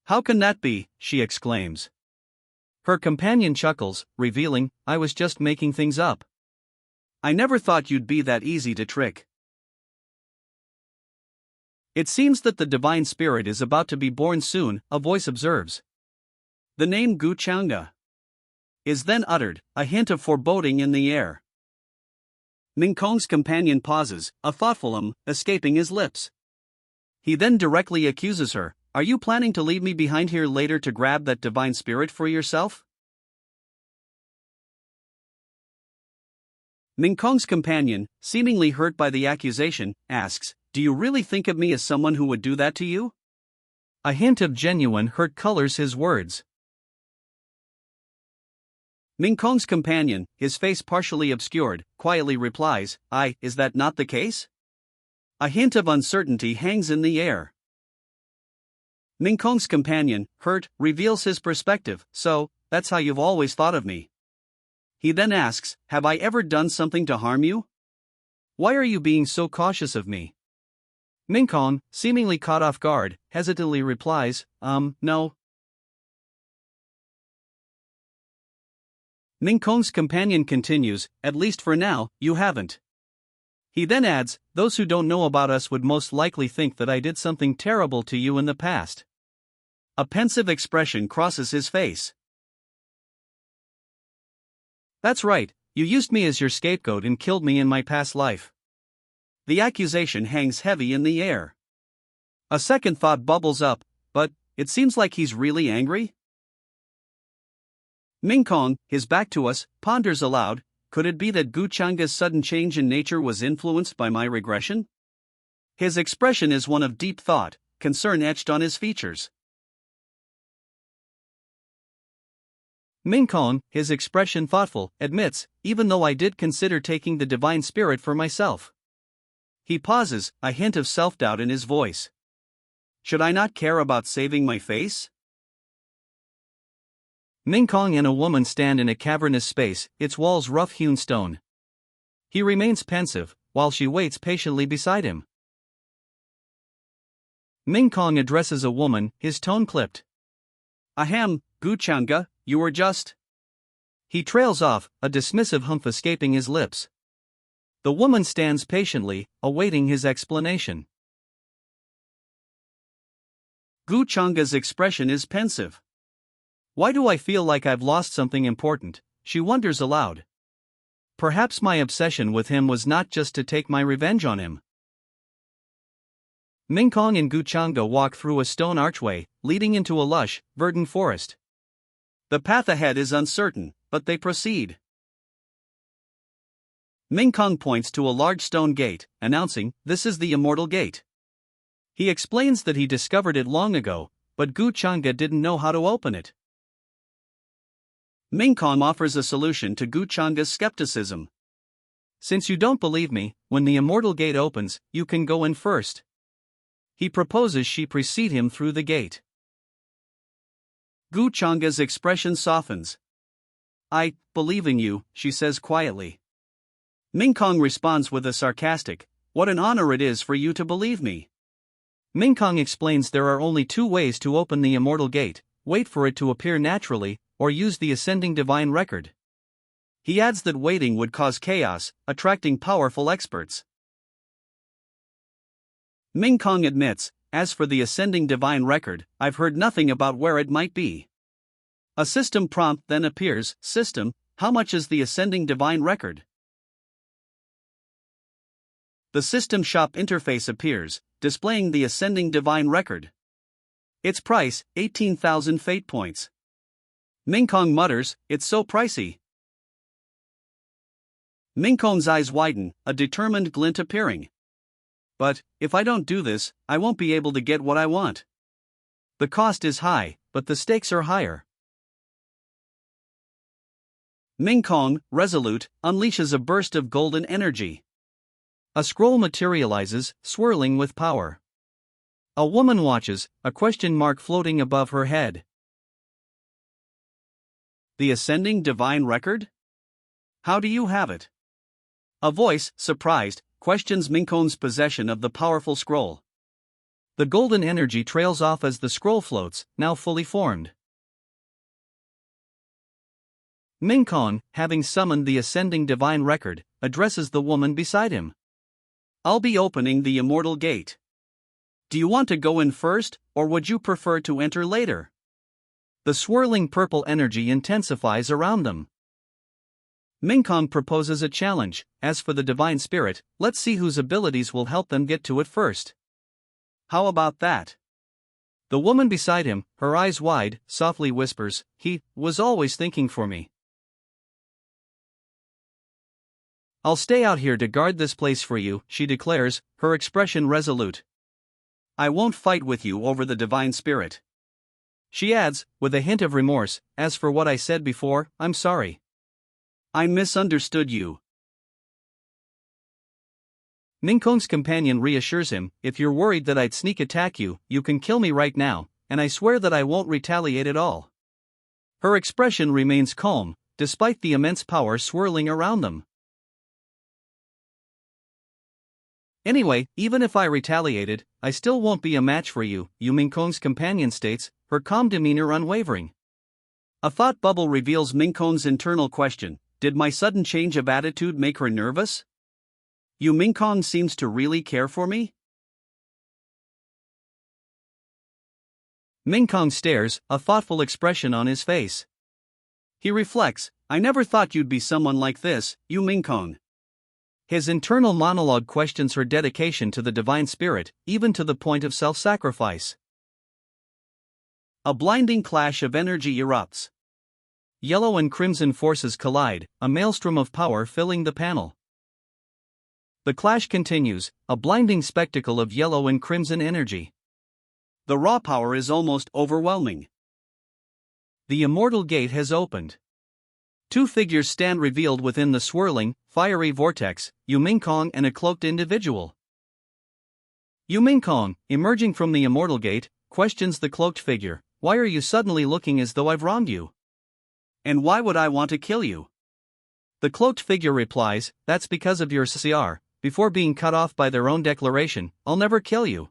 "How can that be?" she exclaims. Her companion chuckles, revealing, "I was just making things up." "I never thought you'd be that easy to trick." "It seems that the divine spirit is about to be born soon," a voice observes. The name Gu Changda is then uttered, a hint of foreboding in the air. Ming Kong's companion pauses, a thoughtful escaping his lips. He then directly accuses her, "Are you planning to leave me behind here later to grab that divine spirit for yourself?" Ming Kong's companion, seemingly hurt by the accusation, asks, "Do you really think of me as someone who would do that to you?" A hint of genuine hurt colors his words. Ming Kong's companion, his face partially obscured, quietly replies, "Is that not the case?" A hint of uncertainty hangs in the air. Ming Kong's companion, hurt, reveals his perspective, "So, that's how you've always thought of me." He then asks, "Have I ever done something to harm you? Why are you being so cautious of me?" Ming Kong, seemingly caught off guard, hesitantly replies, No. Ming Kong's companion continues, "At least for now, you haven't." He then adds, "Those who don't know about us would most likely think that I did something terrible to you in the past." A pensive expression crosses his face. "That's right, you used me as your scapegoat and killed me in my past life." The accusation hangs heavy in the air. A second thought bubbles up, but it seems like he's really angry. Ming Kong, his back to us, ponders aloud, "Could it be that Gu Changa's sudden change in nature was influenced by my regression?" His expression is one of deep thought, concern etched on his features. Ming Kong, his expression thoughtful, admits, "Even though I did consider taking the divine spirit for myself." He pauses, a hint of self-doubt in his voice. "Should I not care about saving my face?" Ming Kong and a woman stand in a cavernous space, its walls rough-hewn stone. He remains pensive, while she waits patiently beside him. Ming Kong addresses a woman, his tone clipped. "Ahem, Gu Changa, you were just..." He trails off, a dismissive humph escaping his lips. The woman stands patiently, awaiting his explanation. Gu Changa's expression is pensive. "Why do I feel like I've lost something important?" she wonders aloud. Perhaps my obsession with him was not just to take my revenge on him. Ming Kong and Gu Changa walk through a stone archway, leading into a lush, verdant forest. The path ahead is uncertain, but they proceed. Ming Kong points to a large stone gate, announcing, "This is the Immortal Gate." He explains that he discovered it long ago, but Gu Changa didn't know how to open it. Ming Kong offers a solution to Gu Changa's skepticism. "Since you don't believe me, when the Immortal Gate opens, you can go in first." He proposes she precede him through the gate. Gu Changa's expression softens. "I believe in you," she says quietly. Ming Kong responds with a sarcastic, "What an honor it is for you to believe me." Ming Kong explains there are only two ways to open the Immortal Gate: wait for it to appear naturally, or use the ascending divine record. He adds that waiting would cause chaos, attracting powerful experts. Ming Kong admits, "As for the ascending divine record, I've heard nothing about where it might be." A system prompt then appears, "System, how much is the ascending divine record?" The system shop interface appears, displaying the ascending divine record. Its price, 18,000 fate points. Ming Kong mutters, "It's so pricey." Ming Kong's eyes widen, a determined glint appearing. "But, if I don't do this, I won't be able to get what I want. The cost is high, but the stakes are higher." Ming Kong, resolute, unleashes a burst of golden energy. A scroll materializes, swirling with power. A woman watches, a question mark floating above her head. "The ascending divine record? How do you have it?" A voice, surprised, questions Ming Kong's possession of the powerful scroll. The golden energy trails off as the scroll floats, now fully formed. Ming Kong, having summoned the ascending divine record, addresses the woman beside him. "I'll be opening the Immortal Gate. Do you want to go in first, or would you prefer to enter later?" The swirling purple energy intensifies around them. Mingkong proposes a challenge. As for the divine spirit, let's see whose abilities will help them get to it first. How about that? The woman beside him, her eyes wide, softly whispers, "He was always thinking for me. I'll stay out here to guard this place for you," she declares, her expression resolute. I won't fight with you over the divine spirit. She adds, with a hint of remorse, "As for what I said before, I'm sorry. I misunderstood you." Mingkong's companion reassures him, "If you're worried that I'd sneak attack you, you can kill me right now, and I swear that I won't retaliate at all." Her expression remains calm, despite the immense power swirling around them. "Anyway, even if I retaliated, I still won't be a match for you," Mingkong's companion states, her calm demeanor unwavering. A thought bubble reveals Mingkong's internal question: did my sudden change of attitude make her nervous? Mingkong seems to really care for me? Mingkong stares, a thoughtful expression on his face. He reflects, I never thought you'd be someone like this, Mingkong. His internal monologue questions her dedication to the divine spirit, even to the point of self-sacrifice. A blinding clash of energy erupts. Yellow and crimson forces collide, a maelstrom of power filling the panel. The clash continues, a blinding spectacle of yellow and crimson energy. The raw power is almost overwhelming. The immortal gate has opened. Two figures stand revealed within the swirling, fiery vortex, Mingkong and a cloaked individual. Mingkong, emerging from the immortal gate, questions the cloaked figure, "Why are you suddenly looking as though I've wronged you? And why would I want to kill you?" The cloaked figure replies, "That's because of your CR, before being cut off by their own declaration, I'll never kill you."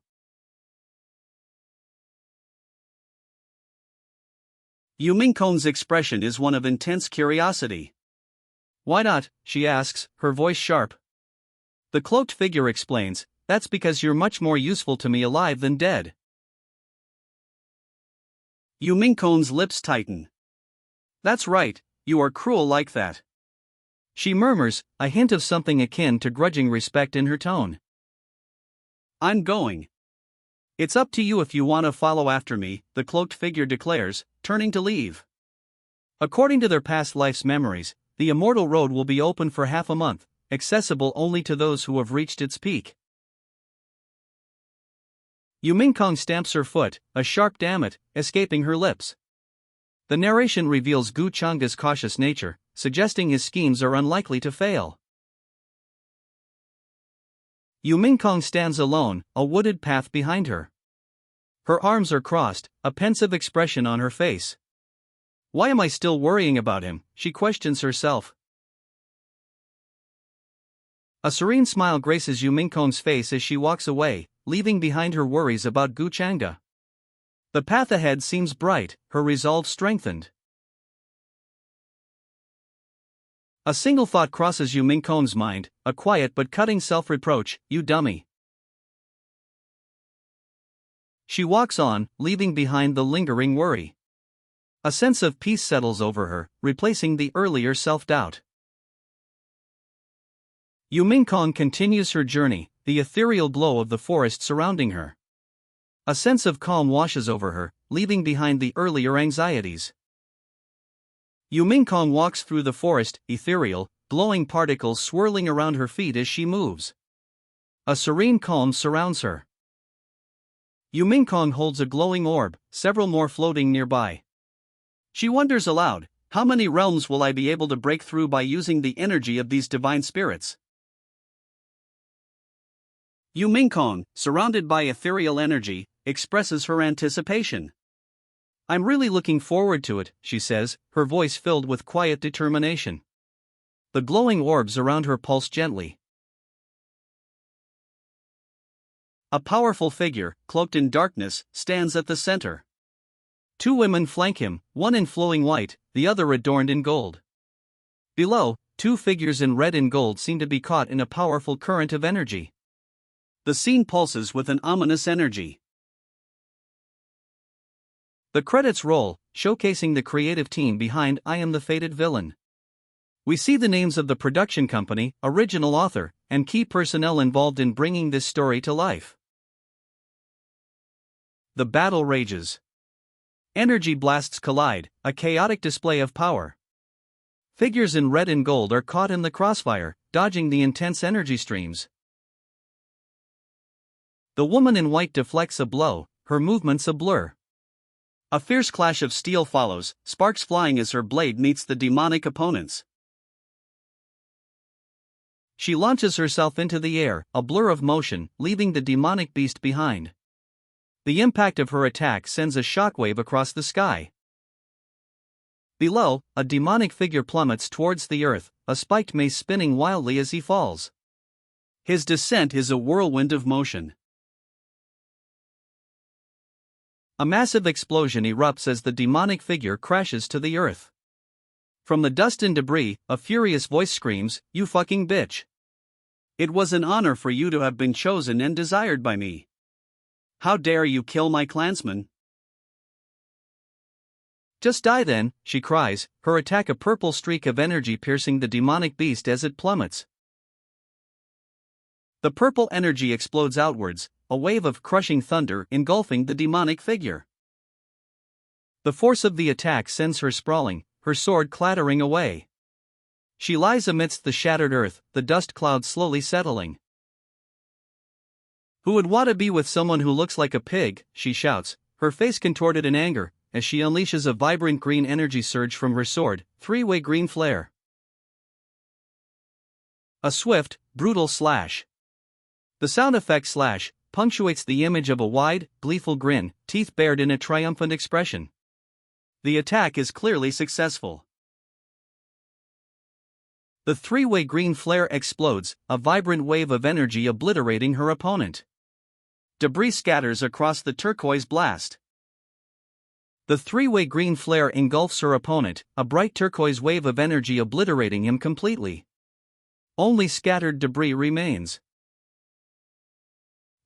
Mingkong's expression is one of intense curiosity. "Why not?" she asks, her voice sharp. The cloaked figure explains, "That's because you're much more useful to me alive than dead." Mingkong's lips tighten. "That's right, you are cruel like that." She murmurs, a hint of something akin to grudging respect in her tone. "I'm going." "It's up to you if you want to follow after me," the cloaked figure declares, turning to leave. According to their past life's memories, the immortal road will be open for half a month, accessible only to those who have reached its peak. Mingkong stamps her foot, a sharp "damn it" escaping her lips. The narration reveals Gu Changa's cautious nature, suggesting his schemes are unlikely to fail. Mingkong stands alone, a wooded path behind her. Her arms are crossed, a pensive expression on her face. "Why am I still worrying about him?" she questions herself. A serene smile graces Mingkong's face as she walks away, leaving behind her worries about Gu Changa. The path ahead seems bright, her resolve strengthened. A single thought crosses Mingkong's mind, a quiet but cutting self-reproach, "You dummy." She walks on, leaving behind the lingering worry. A sense of peace settles over her, replacing the earlier self-doubt. Mingkong continues her journey, the ethereal glow of the forest surrounding her. A sense of calm washes over her, leaving behind the earlier anxieties. Mingkong walks through the forest, ethereal, glowing particles swirling around her feet as she moves. A serene calm surrounds her. Mingkong holds a glowing orb, several more floating nearby. She wonders aloud, how many realms will I be able to break through by using the energy of these divine spirits? Mingkong, surrounded by ethereal energy, expresses her anticipation. "I'm really looking forward to it," she says, her voice filled with quiet determination. The glowing orbs around her pulse gently. A powerful figure, cloaked in darkness, stands at the center. Two women flank him, one in flowing white, the other adorned in gold. Below, two figures in red and gold seem to be caught in a powerful current of energy. The scene pulses with an ominous energy. The credits roll, showcasing the creative team behind I Am the Fated Villain. We see the names of the production company, original author, and key personnel involved in bringing this story to life. The battle rages. Energy blasts collide, a chaotic display of power. Figures in red and gold are caught in the crossfire, dodging the intense energy streams. The woman in white deflects a blow, her movements a blur. A fierce clash of steel follows, sparks flying as her blade meets the demonic opponents. She launches herself into the air, a blur of motion, leaving the demonic beast behind. The impact of her attack sends a shockwave across the sky. Below, a demonic figure plummets towards the earth, a spiked mace spinning wildly as he falls. His descent is a whirlwind of motion. A massive explosion erupts as the demonic figure crashes to the earth. From the dust and debris, a furious voice screams, "You fucking bitch! It was an honor for you to have been chosen and desired by me. How dare you kill my clansman?" "Just die then," she cries, her attack a purple streak of energy piercing the demonic beast as it plummets. The purple energy explodes outwards, a wave of crushing thunder engulfing the demonic figure. The force of the attack sends her sprawling, her sword clattering away. She lies amidst the shattered earth, the dust clouds slowly settling. "Who would want to be with someone who looks like a pig?" she shouts, her face contorted in anger, as she unleashes a vibrant green energy surge from her sword, three-way green flare. A swift, brutal slash. The sound effect slash punctuates the image of a wide, gleeful grin, teeth bared in a triumphant expression. The attack is clearly successful. The three-way green flare explodes, a vibrant wave of energy obliterating her opponent. Debris scatters across the turquoise blast. The three-way green flare engulfs her opponent, a bright turquoise wave of energy obliterating him completely. Only scattered debris remains.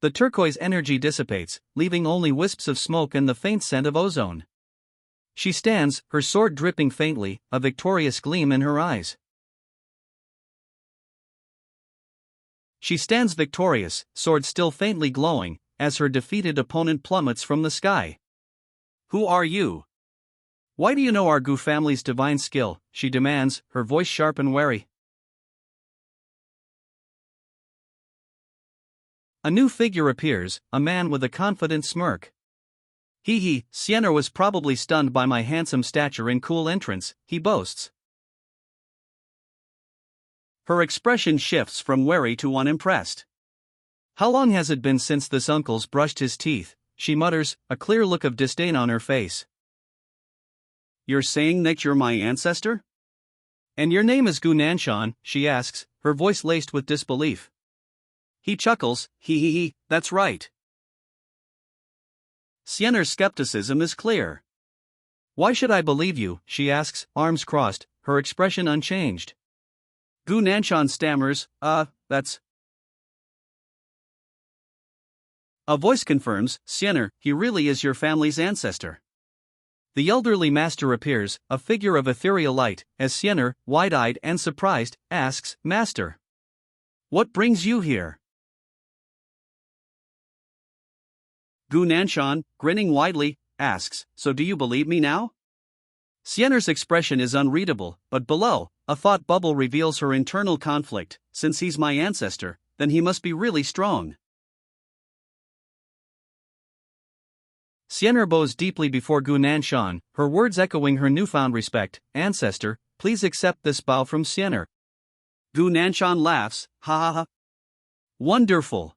The turquoise energy dissipates, leaving only wisps of smoke and the faint scent of ozone. She stands, her sword dripping faintly, a victorious gleam in her eyes. She stands victorious, sword still faintly glowing, as her defeated opponent plummets from the sky. "Who are you? Why do you know our Gu family's divine skill?" she demands, her voice sharp and wary. A new figure appears, a man with a confident smirk. "Hee, Sienna was probably stunned by my handsome stature and cool entrance," he boasts. Her expression shifts from wary to unimpressed. "How long has it been since this uncle's brushed his teeth?" she mutters, a clear look of disdain on her face. "You're saying that you're my ancestor? And your name is Gu Nanshan?" she asks, her voice laced with disbelief. He chuckles, "Hee, that's right." Sienna's skepticism is clear. "Why should I believe you?" she asks, arms crossed, her expression unchanged. Gu Nanshan stammers, that's..." A voice confirms, "Sienna, he really is your family's ancestor." The elderly master appears, a figure of ethereal light, as Sienna, wide-eyed and surprised, asks, "Master, what brings you here?" Gu Nanshan, grinning widely, asks, "So do you believe me now?" Sienna's expression is unreadable, but below, a thought bubble reveals her internal conflict. Since he's my ancestor, then he must be really strong. Sienna bows deeply before Gu Nanshan, her words echoing her newfound respect. "Ancestor, please accept this bow from Sienna." Gu Nanshan laughs, "Ha ha ha. Wonderful.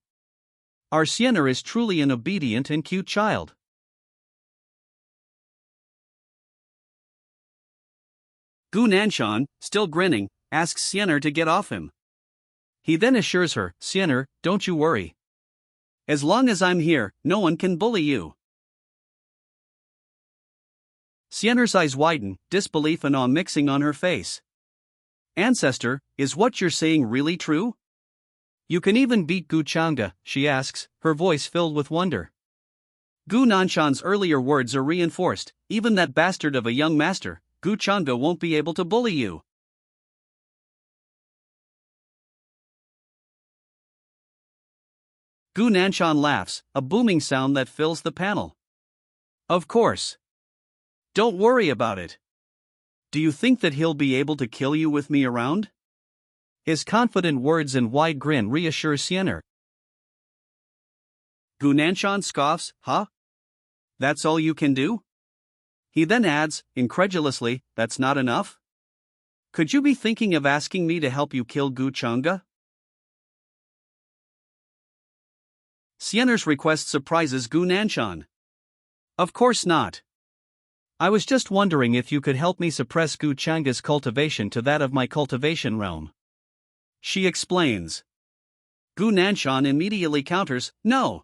Our Sienna is truly an obedient and cute child." Gu Nanshan, still grinning, asks Sienna to get off him. He then assures her, "Sienna, don't you worry. As long as I'm here, no one can bully you." Sienna's eyes widen, disbelief and awe mixing on her face. "Ancestor, is what you're saying really true? You can even beat Gu Changa?" she asks, her voice filled with wonder. Gu Nanshan's earlier words are reinforced, "Even that bastard of a young master, Gu Changa, won't be able to bully you." Gu Nanshan laughs, a booming sound that fills the panel. Of course. Don't worry about it. Do you think that he'll be able to kill you with me around? His confident words and wide grin reassure Xiener. Gu Nanshan scoffs, huh? That's all you can do? He then adds, incredulously, that's not enough? Could you be thinking of asking me to help you kill Gu Chang'e? Xiener's request surprises Gu Nanshan. Of course not. I was just wondering if you could help me suppress Gu Chang'e's cultivation to that of my cultivation realm. She explains. Gu Nanshan immediately counters, no.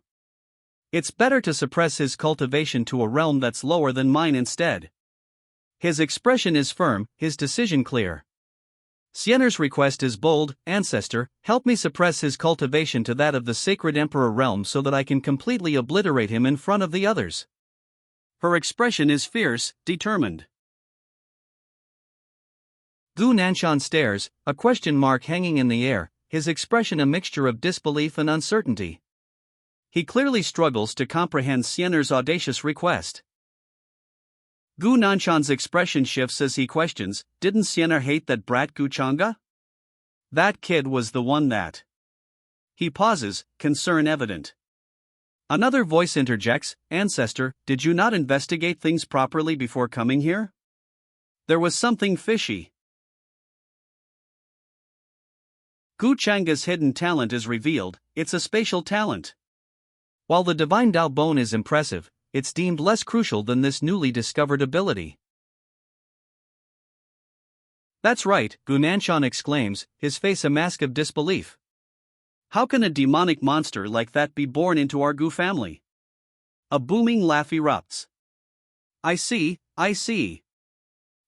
It's better to suppress his cultivation to a realm that's lower than mine instead. His expression is firm, his decision clear. Xiener's request is bold, Ancestor, help me suppress his cultivation to that of the sacred emperor realm so that I can completely obliterate him in front of the others. Her expression is fierce, determined. Gu Nanshan stares, a question mark hanging in the air, his expression a mixture of disbelief and uncertainty. He clearly struggles to comprehend Xiener's audacious request. Gu Nanshan's expression shifts as he questions, didn't Xiener hate that brat Gu Chang'e? That kid was the one that. He pauses, concern evident. Another voice interjects, Ancestor, did you not investigate things properly before coming here? There was something fishy. Gu Chang'e's hidden talent is revealed, it's a spatial talent. While the divine Dao bone is impressive, it's deemed less crucial than this newly discovered ability. That's right, Gu Nanshan exclaims, his face a mask of disbelief. How can a demonic monster like that be born into our Gu family? A booming laugh erupts. I see.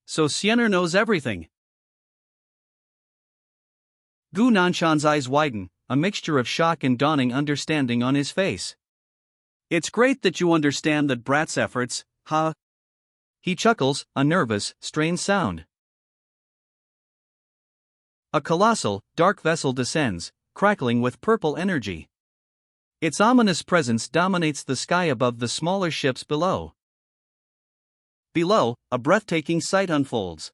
So Xiener knows everything. Gu Nanshan's eyes widen, a mixture of shock and dawning understanding on his face. It's great that you understand that brat's efforts, huh? He chuckles, a nervous, strained sound. A colossal, dark vessel descends, crackling with purple energy. Its ominous presence dominates the sky above the smaller ships below. Below, a breathtaking sight unfolds.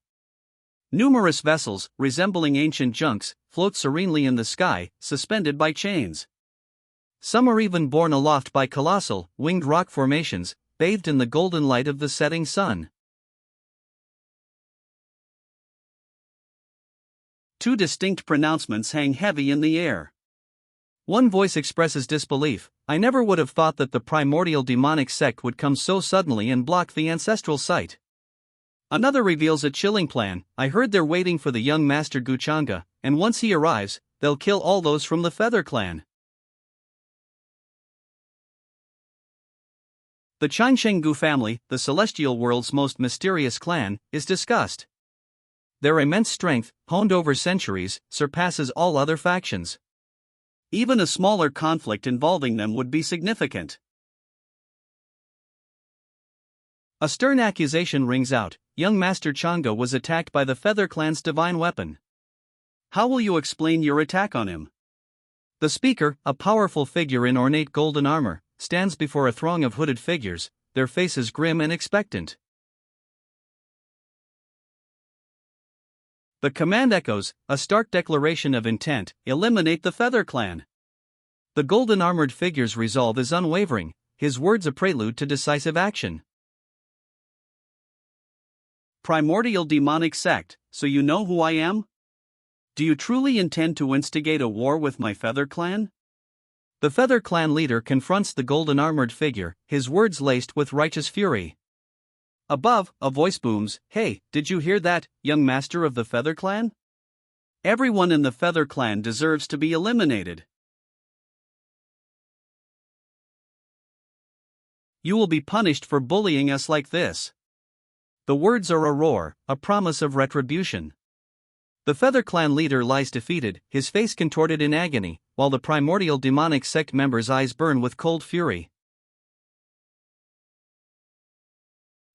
Numerous vessels, resembling ancient junks, float serenely in the sky, suspended by chains. Some are even borne aloft by colossal, winged rock formations, bathed in the golden light of the setting sun. Two distinct pronouncements hang heavy in the air. One voice expresses disbelief, I never would have thought that the primordial demonic sect would come so suddenly and block the ancestral site. Another reveals a chilling plan, I heard they're waiting for the young master Gu Chang'e, and once he arrives, they'll kill all those from the Feather Clan. The Changsheng Gu family, the celestial world's most mysterious clan, is discussed. Their immense strength, honed over centuries, surpasses all other factions. Even a smaller conflict involving them would be significant. A stern accusation rings out, young Master Chang'e was attacked by the Feather Clan's divine weapon. How will you explain your attack on him? The speaker, a powerful figure in ornate golden armor, stands before a throng of hooded figures, their faces grim and expectant. The command echoes, a stark declaration of intent, eliminate the Feather Clan. The golden armored figure's resolve is unwavering, his words a prelude to decisive action. Primordial demonic sect, so you know who I am? Do you truly intend to instigate a war with my Feather Clan? The Feather Clan leader confronts the golden armored figure, his words laced with righteous fury. Above, a voice booms, hey, did you hear that, young master of the Feather Clan? Everyone in the Feather Clan deserves to be eliminated. You will be punished for bullying us like this. The words are a roar, a promise of retribution. The Feather Clan leader lies defeated, his face contorted in agony, while the primordial demonic sect members' eyes burn with cold fury.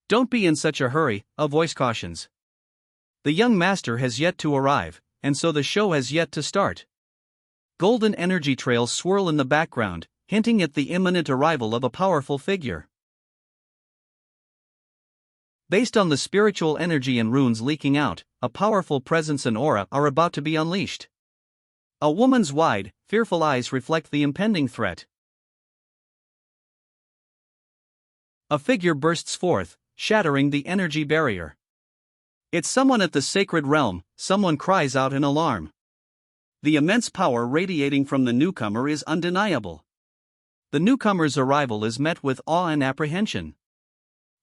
Don't be in such a hurry, a voice cautions. The young master has yet to arrive, and so the show has yet to start. Golden energy trails swirl in the background, hinting at the imminent arrival of a powerful figure. Based on the spiritual energy and runes leaking out, a powerful presence and aura are about to be unleashed. A woman's wide, fearful eyes reflect the impending threat. A figure bursts forth, shattering the energy barrier. It's someone at the sacred realm. Someone cries out in alarm. The immense power radiating from the newcomer is undeniable. The newcomer's arrival is met with awe and apprehension.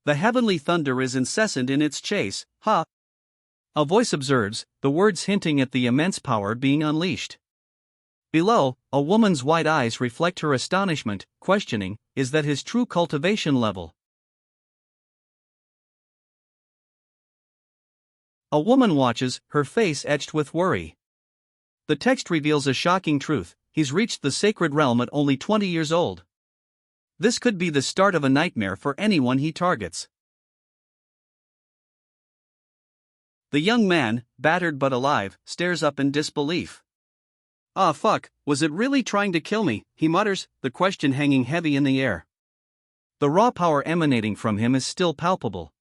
The heavenly thunder is incessant in its chase, ha! A voice observes, the words hinting at the immense power being unleashed. Below, a woman's wide eyes reflect her astonishment, questioning, is that his true cultivation level? A woman watches, her face etched with worry. The text reveals a shocking truth: he's reached the sacred realm at only 20 years old. This could be the start of a nightmare for anyone he targets. The young man, battered but alive, stares up in disbelief. "Ah fuck, was it really trying to kill me?" he mutters, the question hanging heavy in the air. The raw power emanating from him is still palpable.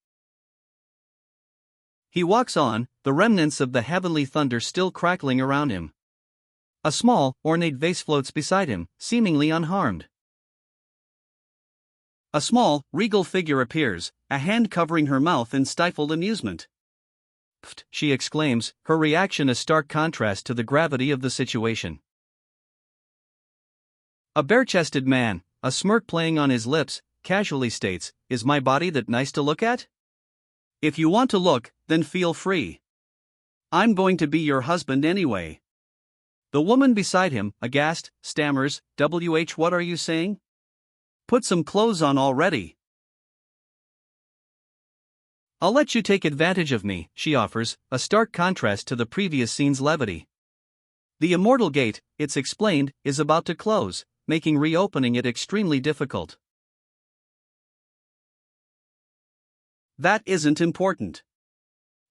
He walks on, the remnants of the heavenly thunder still crackling around him. A small, ornate vase floats beside him, seemingly unharmed. A small, regal figure appears, a hand covering her mouth in stifled amusement. "Pfft," she exclaims, her reaction a stark contrast to the gravity of the situation. A bare-chested man, a smirk playing on his lips, casually states, "Is my body that nice to look at? If you want to look, then feel free. I'm going to be your husband anyway." The woman beside him, aghast, stammers, "What are you saying? Put some clothes on already." "I'll let you take advantage of me," she offers, a stark contrast to the previous scene's levity. The immortal gate, it's explained, is about to close, making reopening it extremely difficult. "That isn't important.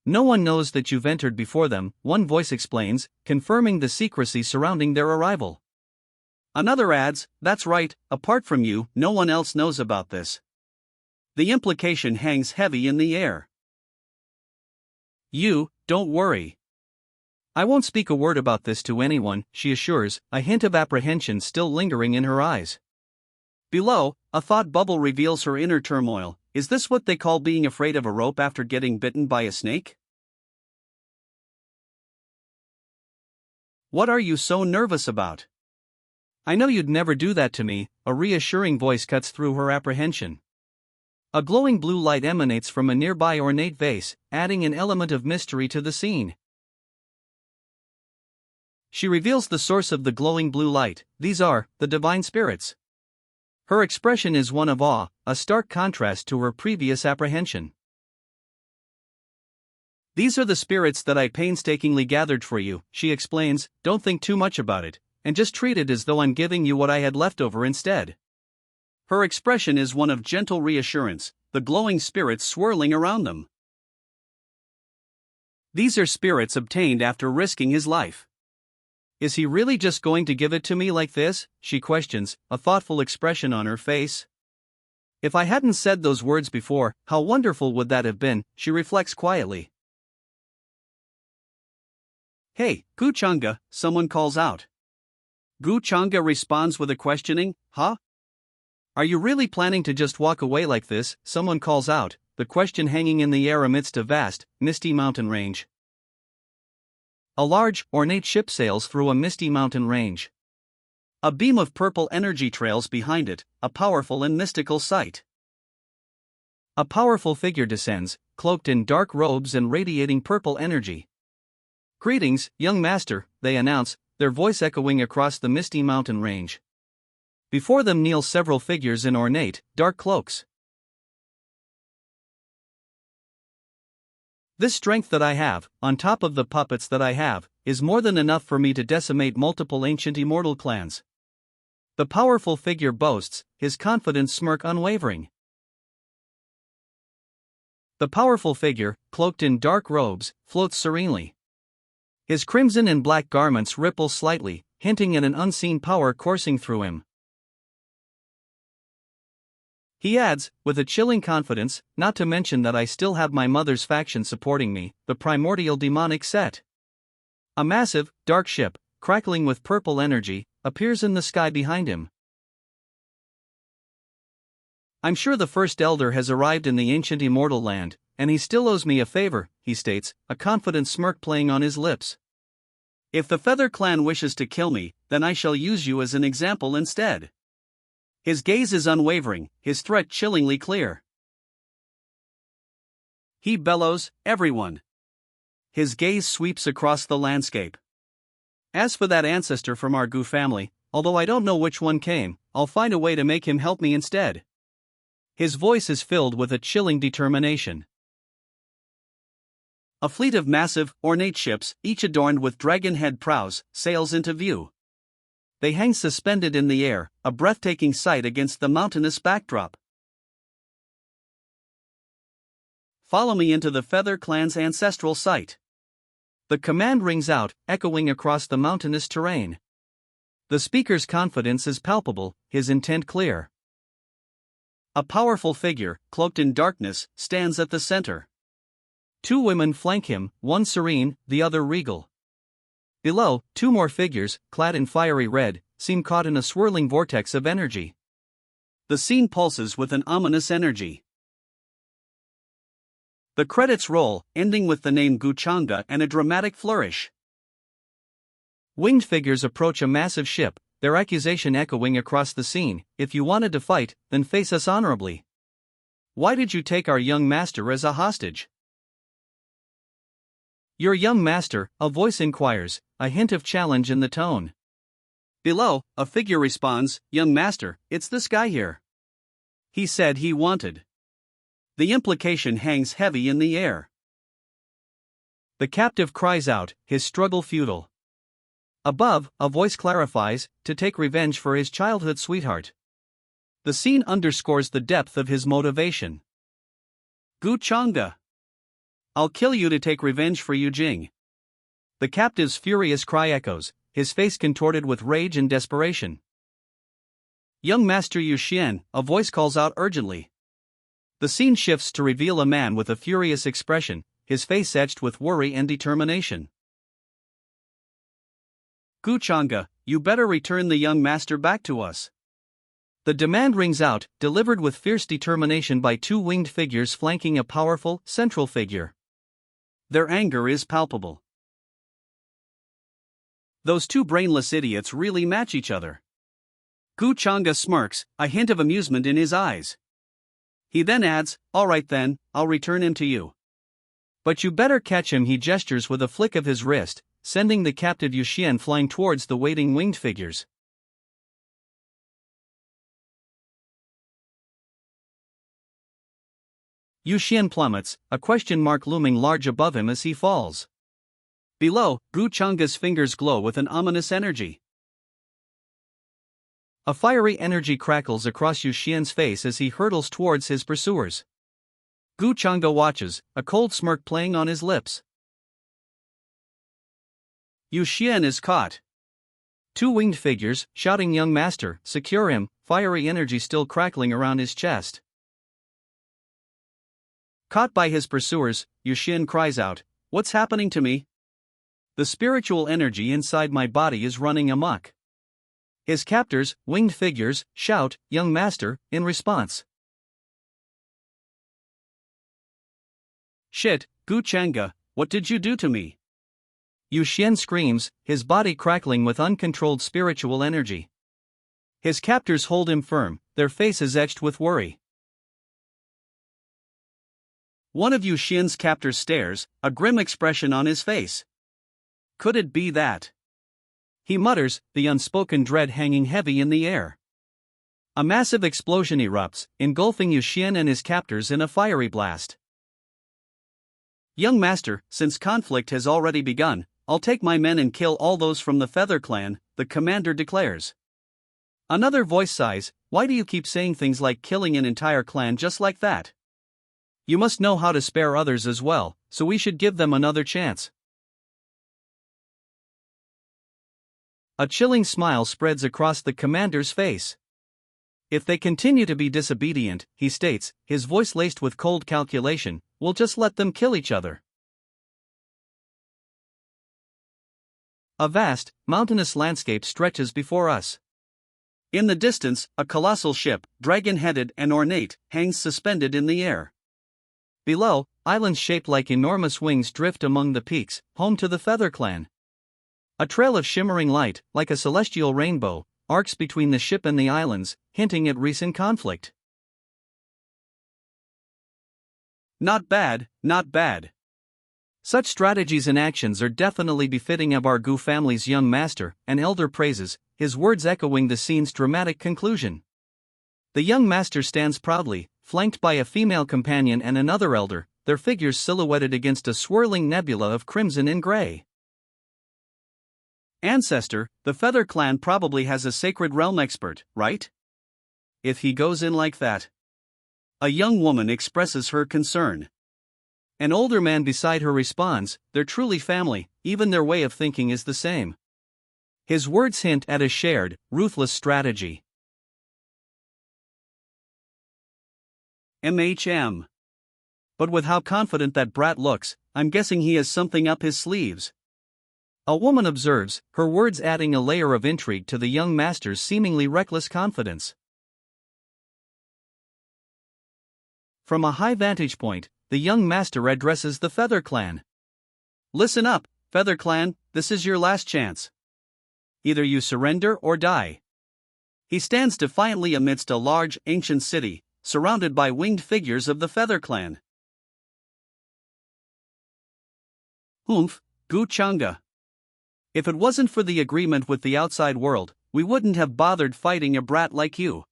No one knows that you've entered before them," one voice explains, confirming the secrecy surrounding their arrival. Another adds, "That's right, apart from you, no one else knows about this." The implication hangs heavy in the air. "You, don't worry. I won't speak a word about this to anyone," she assures, a hint of apprehension still lingering in her eyes. Below, a thought bubble reveals her inner turmoil. Is this what they call being afraid of a rope after getting bitten by a snake? "What are you so nervous about? I know you'd never do that to me," a reassuring voice cuts through her apprehension. A glowing blue light emanates from a nearby ornate vase, adding an element of mystery to the scene. She reveals the source of the glowing blue light. These are the divine spirits. Her expression is one of awe, a stark contrast to her previous apprehension. "These are the spirits that I painstakingly gathered for you," she explains. "Don't think too much about it, and just treat it as though I'm giving you what I had left over instead." Her expression is one of gentle reassurance, the glowing spirits swirling around them. These are spirits obtained after risking his life. "Is he really just going to give it to me like this?" she questions, a thoughtful expression on her face. "If I hadn't said those words before, how wonderful would that have been," she reflects quietly. "Hey, Gu Changa," someone calls out. Gu Changa responds with a questioning, "Huh? Are you really planning to just walk away like this?" someone calls out, the question hanging in the air amidst a vast, misty mountain range. A large, ornate ship sails through a misty mountain range. A beam of purple energy trails behind it, a powerful and mystical sight. A powerful figure descends, cloaked in dark robes and radiating purple energy. "Greetings, young master," they announce, their voice echoing across the misty mountain range. Before them kneel several figures in ornate, dark cloaks. "This strength that I have, on top of the puppets that I have, is more than enough for me to decimate multiple ancient immortal clans." The powerful figure boasts, his confident smirk unwavering. The powerful figure, cloaked in dark robes, floats serenely. His crimson and black garments ripple slightly, hinting at an unseen power coursing through him. He adds, with a chilling confidence, not to mention that I still have my mother's faction supporting me, the primordial demonic set. A massive, dark ship, crackling with purple energy, appears in the sky behind him. I'm sure the first elder has arrived in the ancient immortal land, and he still owes me a favor, he states, a confident smirk playing on his lips. If the Feather Clan wishes to kill me, then I shall use you as an example instead. His gaze is unwavering, his threat chillingly clear. He bellows, everyone. His gaze sweeps across the landscape. As for that ancestor from our Gu family, although I don't know which one came, I'll find a way to make him help me instead. His voice is filled with a chilling determination. A fleet of massive, ornate ships, each adorned with dragon head prows, sails into view. They hang suspended in the air, a breathtaking sight against the mountainous backdrop. Follow me into the Feather Clan's ancestral site. The command rings out, echoing across the mountainous terrain. The speaker's confidence is palpable, his intent clear. A powerful figure, cloaked in darkness, stands at the center. Two women flank him, one serene, the other regal. Below, two more figures, clad in fiery red, seem caught in a swirling vortex of energy. The scene pulses with an ominous energy. The credits roll, ending with the name Guchanga and a dramatic flourish. Winged figures approach a massive ship, their accusation echoing across the scene. If you wanted to fight, then face us honorably. Why did you take our young master as a hostage? Your young master, a voice inquires, a hint of challenge in the tone. Below, a figure responds, young master, it's this guy here. He said he wanted. The implication hangs heavy in the air. The captive cries out, his struggle futile. Above, a voice clarifies, to take revenge for his childhood sweetheart. The scene underscores the depth of his motivation. Guchanga. I'll kill you to take revenge for Yu Jing. The captive's furious cry echoes, his face contorted with rage and desperation. Young Master Yu Xian, a voice calls out urgently. The scene shifts to reveal a man with a furious expression, his face etched with worry and determination. Guchanga, you better return the young master back to us. The demand rings out, delivered with fierce determination by two winged figures flanking a powerful, central figure. Their anger is palpable. Those two brainless idiots really match each other. Guchanga smirks, a hint of amusement in his eyes. He then adds, all right then, I'll return him to you. But you better catch him. He gestures with a flick of his wrist, sending the captive Yu Xian flying towards the waiting winged figures. Yu Xian plummets, a question mark looming large above him as he falls. Below, Guchanga's fingers glow with an ominous energy. A fiery energy crackles across Yu Xian's face as he hurtles towards his pursuers. Guchanga watches, a cold smirk playing on his lips. Yu Xian is caught. Two winged figures, shouting young master, secure him, fiery energy still crackling around his chest. Caught by his pursuers, Yu Xian cries out, what's happening to me? The spiritual energy inside my body is running amok. His captors, winged figures, shout, young master, in response. Shit, Guchanga, what did you do to me? Yu Xian screams, his body crackling with uncontrolled spiritual energy. His captors hold him firm, their faces etched with worry. One of Yu Xian's captors stares, a grim expression on his face. Could it be that? He mutters, the unspoken dread hanging heavy in the air. A massive explosion erupts, engulfing Yu Xian and his captors in a fiery blast. Young master, since conflict has already begun, I'll take my men and kill all those from the Feather Clan, the commander declares. Another voice sighs, why do you keep saying things like killing an entire clan just like that? You must know how to spare others as well, so we should give them another chance. A chilling smile spreads across the commander's face. If they continue to be disobedient, he states, his voice laced with cold calculation, we'll just let them kill each other. A vast, mountainous landscape stretches before us. In the distance, a colossal ship, dragon-headed and ornate, hangs suspended in the air. Below, islands shaped like enormous wings drift among the peaks, home to the Feather Clan. A trail of shimmering light, like a celestial rainbow, arcs between the ship and the islands, hinting at recent conflict. Not bad, not bad. Such strategies and actions are definitely befitting of our Gu family's young master, an elder praises, his words echoing the scene's dramatic conclusion. The young master stands proudly, flanked by a female companion and another elder, their figures silhouetted against a swirling nebula of crimson and gray. Ancestor, the Feather Clan probably has a sacred realm expert, right? If he goes in like that. A young woman expresses her concern. An older man beside her responds, they're truly family, even their way of thinking is the same. His words hint at a shared, ruthless strategy. But with how confident that brat looks, I'm guessing he has something up his sleeves. A woman observes, her words adding a layer of intrigue to the young master's seemingly reckless confidence. From a high vantage point, the young master addresses the Feather Clan. Listen up, Feather Clan, this is your last chance. Either you surrender or die. He stands defiantly amidst a large, ancient city, surrounded by winged figures of the Feather Clan. Humph, Gu Changa. If it wasn't for the agreement with the outside world, we wouldn't have bothered fighting a brat like you.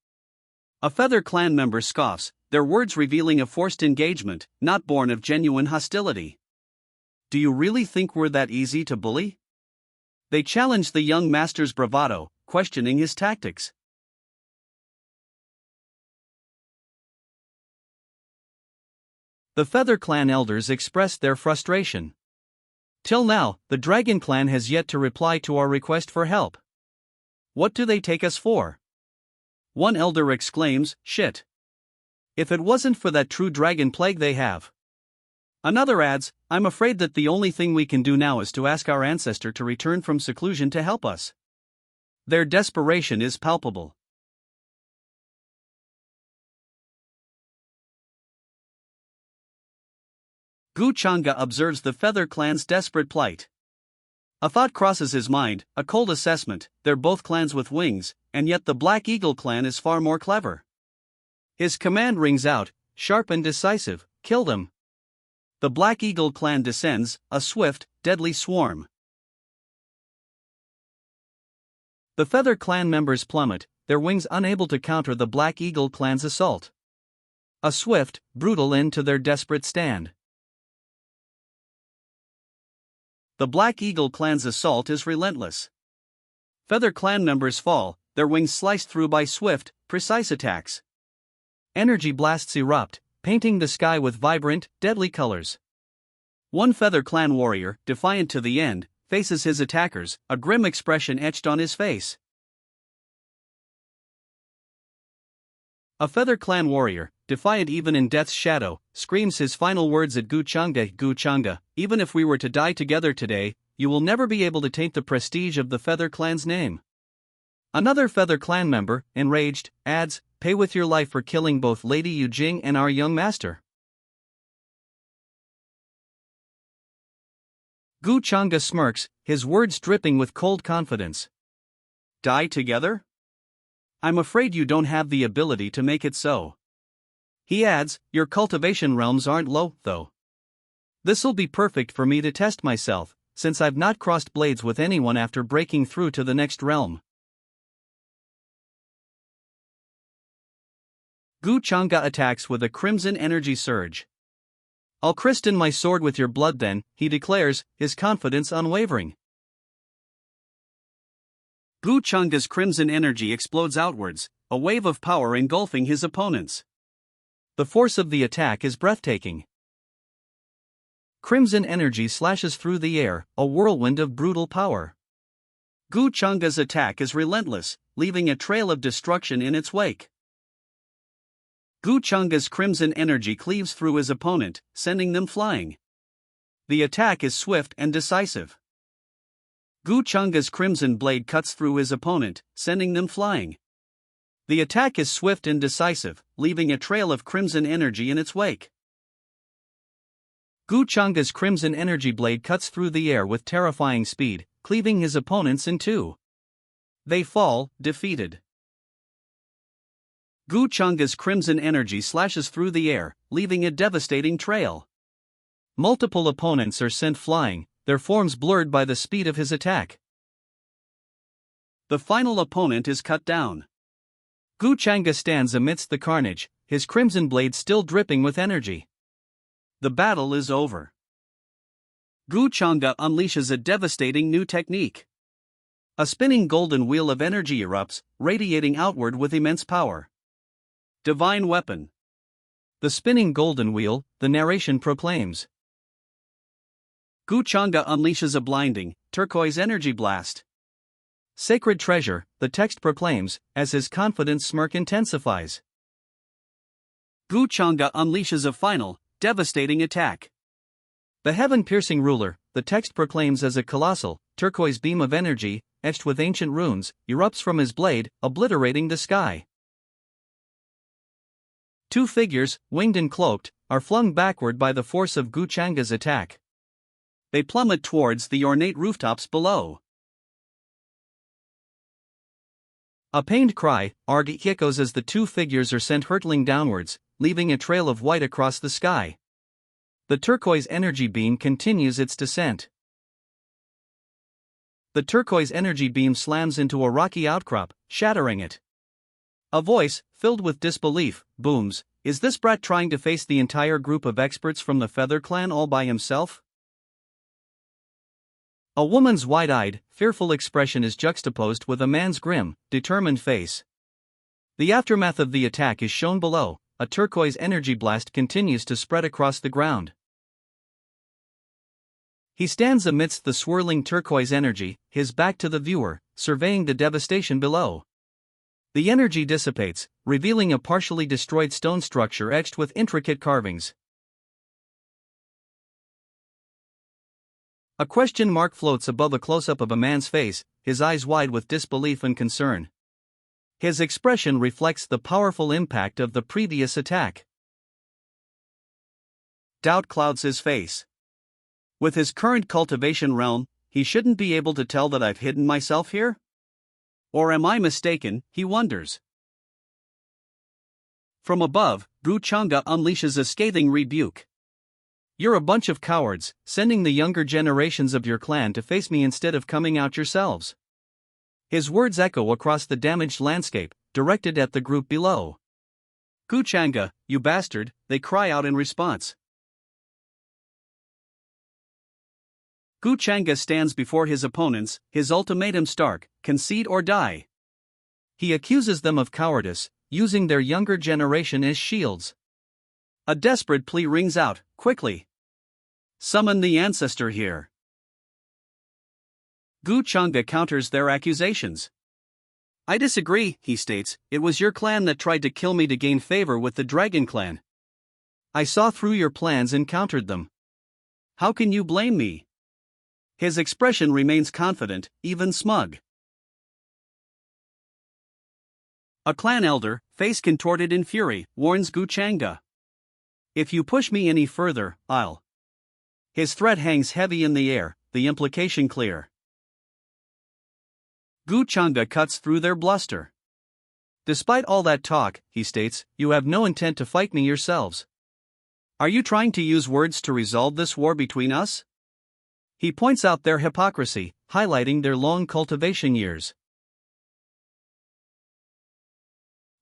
A Feather Clan member scoffs, their words revealing a forced engagement, not born of genuine hostility. Do you really think we're that easy to bully? They challenge the young master's bravado, questioning his tactics. The Feather Clan elders expressed their frustration. Till now, the Dragon Clan has yet to reply to our request for help. What do they take us for? One elder exclaims, shit. If it wasn't for that true dragon plague they have. Another adds, I'm afraid that the only thing we can do now is to ask our ancestor to return from seclusion to help us. Their desperation is palpable. Gu Changa observes the Feather Clan's desperate plight. A thought crosses his mind, a cold assessment, they're both clans with wings, and yet the Black Eagle clan is far more clever. His command rings out, sharp and decisive, kill them. The Black Eagle clan descends, a swift, deadly swarm. The Feather Clan members plummet, their wings unable to counter the Black Eagle clan's assault. A swift, brutal end to their desperate stand. The Black Eagle clan's assault is relentless. Feather Clan members fall, their wings sliced through by swift, precise attacks. Energy blasts erupt, painting the sky with vibrant, deadly colors. One Feather Clan warrior, defiant to the end, faces his attackers, a grim expression etched on his face. A Feather Clan warrior, defiant even in death's shadow, screams his final words at Gu Changa, even if we were to die together today, you will never be able to taint the prestige of the Feather Clan's name. Another Feather Clan member, enraged, adds, pay with your life for killing both Lady Yu Jing and our young master. Gu Changa smirks, his words dripping with cold confidence. Die together? I'm afraid you don't have the ability to make it so. He adds, your cultivation realms aren't low, though. This'll be perfect for me to test myself, since I've not crossed blades with anyone after breaking through to the next realm. Gu Changa attacks with a crimson energy surge. I'll christen my sword with your blood then, he declares, his confidence unwavering. Gu Changa's crimson energy explodes outwards, a wave of power engulfing his opponents. The force of the attack is breathtaking. Crimson energy slashes through the air, a whirlwind of brutal power. Gu Changa's attack is relentless, leaving a trail of destruction in its wake. Gu Chang's crimson energy cleaves through his opponent, sending them flying. The attack is swift and decisive. Gu Chang's crimson blade cuts through his opponent, sending them flying. The attack is swift and decisive, leaving a trail of crimson energy in its wake. Gu Chang's crimson energy blade cuts through the air with terrifying speed, cleaving his opponents in two. They fall, defeated. Gu Chang's crimson energy slashes through the air, leaving a devastating trail. Multiple opponents are sent flying, their forms blurred by the speed of his attack. The final opponent is cut down. Gu Chang stands amidst the carnage, his crimson blade still dripping with energy. The battle is over. Gu Chang unleashes a devastating new technique. A spinning golden wheel of energy erupts, radiating outward with immense power. Divine weapon. The spinning golden wheel, the narration proclaims. Gu Chang unleashes a blinding, turquoise energy blast. Sacred treasure, the text proclaims, as his confident smirk intensifies. Gu Chang unleashes a final, devastating attack. The heaven-piercing ruler, the text proclaims as a colossal, turquoise beam of energy, etched with ancient runes, erupts from his blade, obliterating the sky. Two figures, winged and cloaked, are flung backward by the force of Gu Chang's attack. They plummet towards the ornate rooftops below. A pained cry, "Arg" echoes as the two figures are sent hurtling downwards, leaving a trail of white across the sky. The turquoise energy beam continues its descent. The turquoise energy beam slams into a rocky outcrop, shattering it. A voice, filled with disbelief, booms, "Is this brat trying to face the entire group of experts from the Feather Clan all by himself?" A woman's wide-eyed, fearful expression is juxtaposed with a man's grim, determined face. The aftermath of the attack is shown below. A turquoise energy blast continues to spread across the ground. He stands amidst the swirling turquoise energy, his back to the viewer, surveying the devastation below. The energy dissipates, revealing a partially destroyed stone structure etched with intricate carvings. A question mark floats above a close-up of a man's face, his eyes wide with disbelief and concern. His expression reflects the powerful impact of the previous attack. Doubt clouds his face. With his current cultivation realm, he shouldn't be able to tell that I've hidden myself here? Or am I mistaken, he wonders. From above, Gu Chang unleashes a scathing rebuke. "You're a bunch of cowards, sending the younger generations of your clan to face me instead of coming out yourselves." His words echo across the damaged landscape, directed at the group below. "Gu Chang, you bastard," they cry out in response. Gu Chang stands before his opponents, his ultimatum stark: concede or die. He accuses them of cowardice, using their younger generation as shields. A desperate plea rings out, "Quickly! Summon the ancestor here." Gu Chang counters their accusations. "I disagree," he states. "It was your clan that tried to kill me to gain favor with the Dragon Clan. I saw through your plans and countered them. How can you blame me?" His expression remains confident, even smug. A clan elder, face contorted in fury, warns Gu Chang. "If you push me any further, I'll..." His threat hangs heavy in the air, the implication clear. Gu Chang cuts through their bluster. "Despite all that talk," he states, "you have no intent to fight me yourselves. Are you trying to use words to resolve this war between us?" He points out their hypocrisy, highlighting their long cultivation years.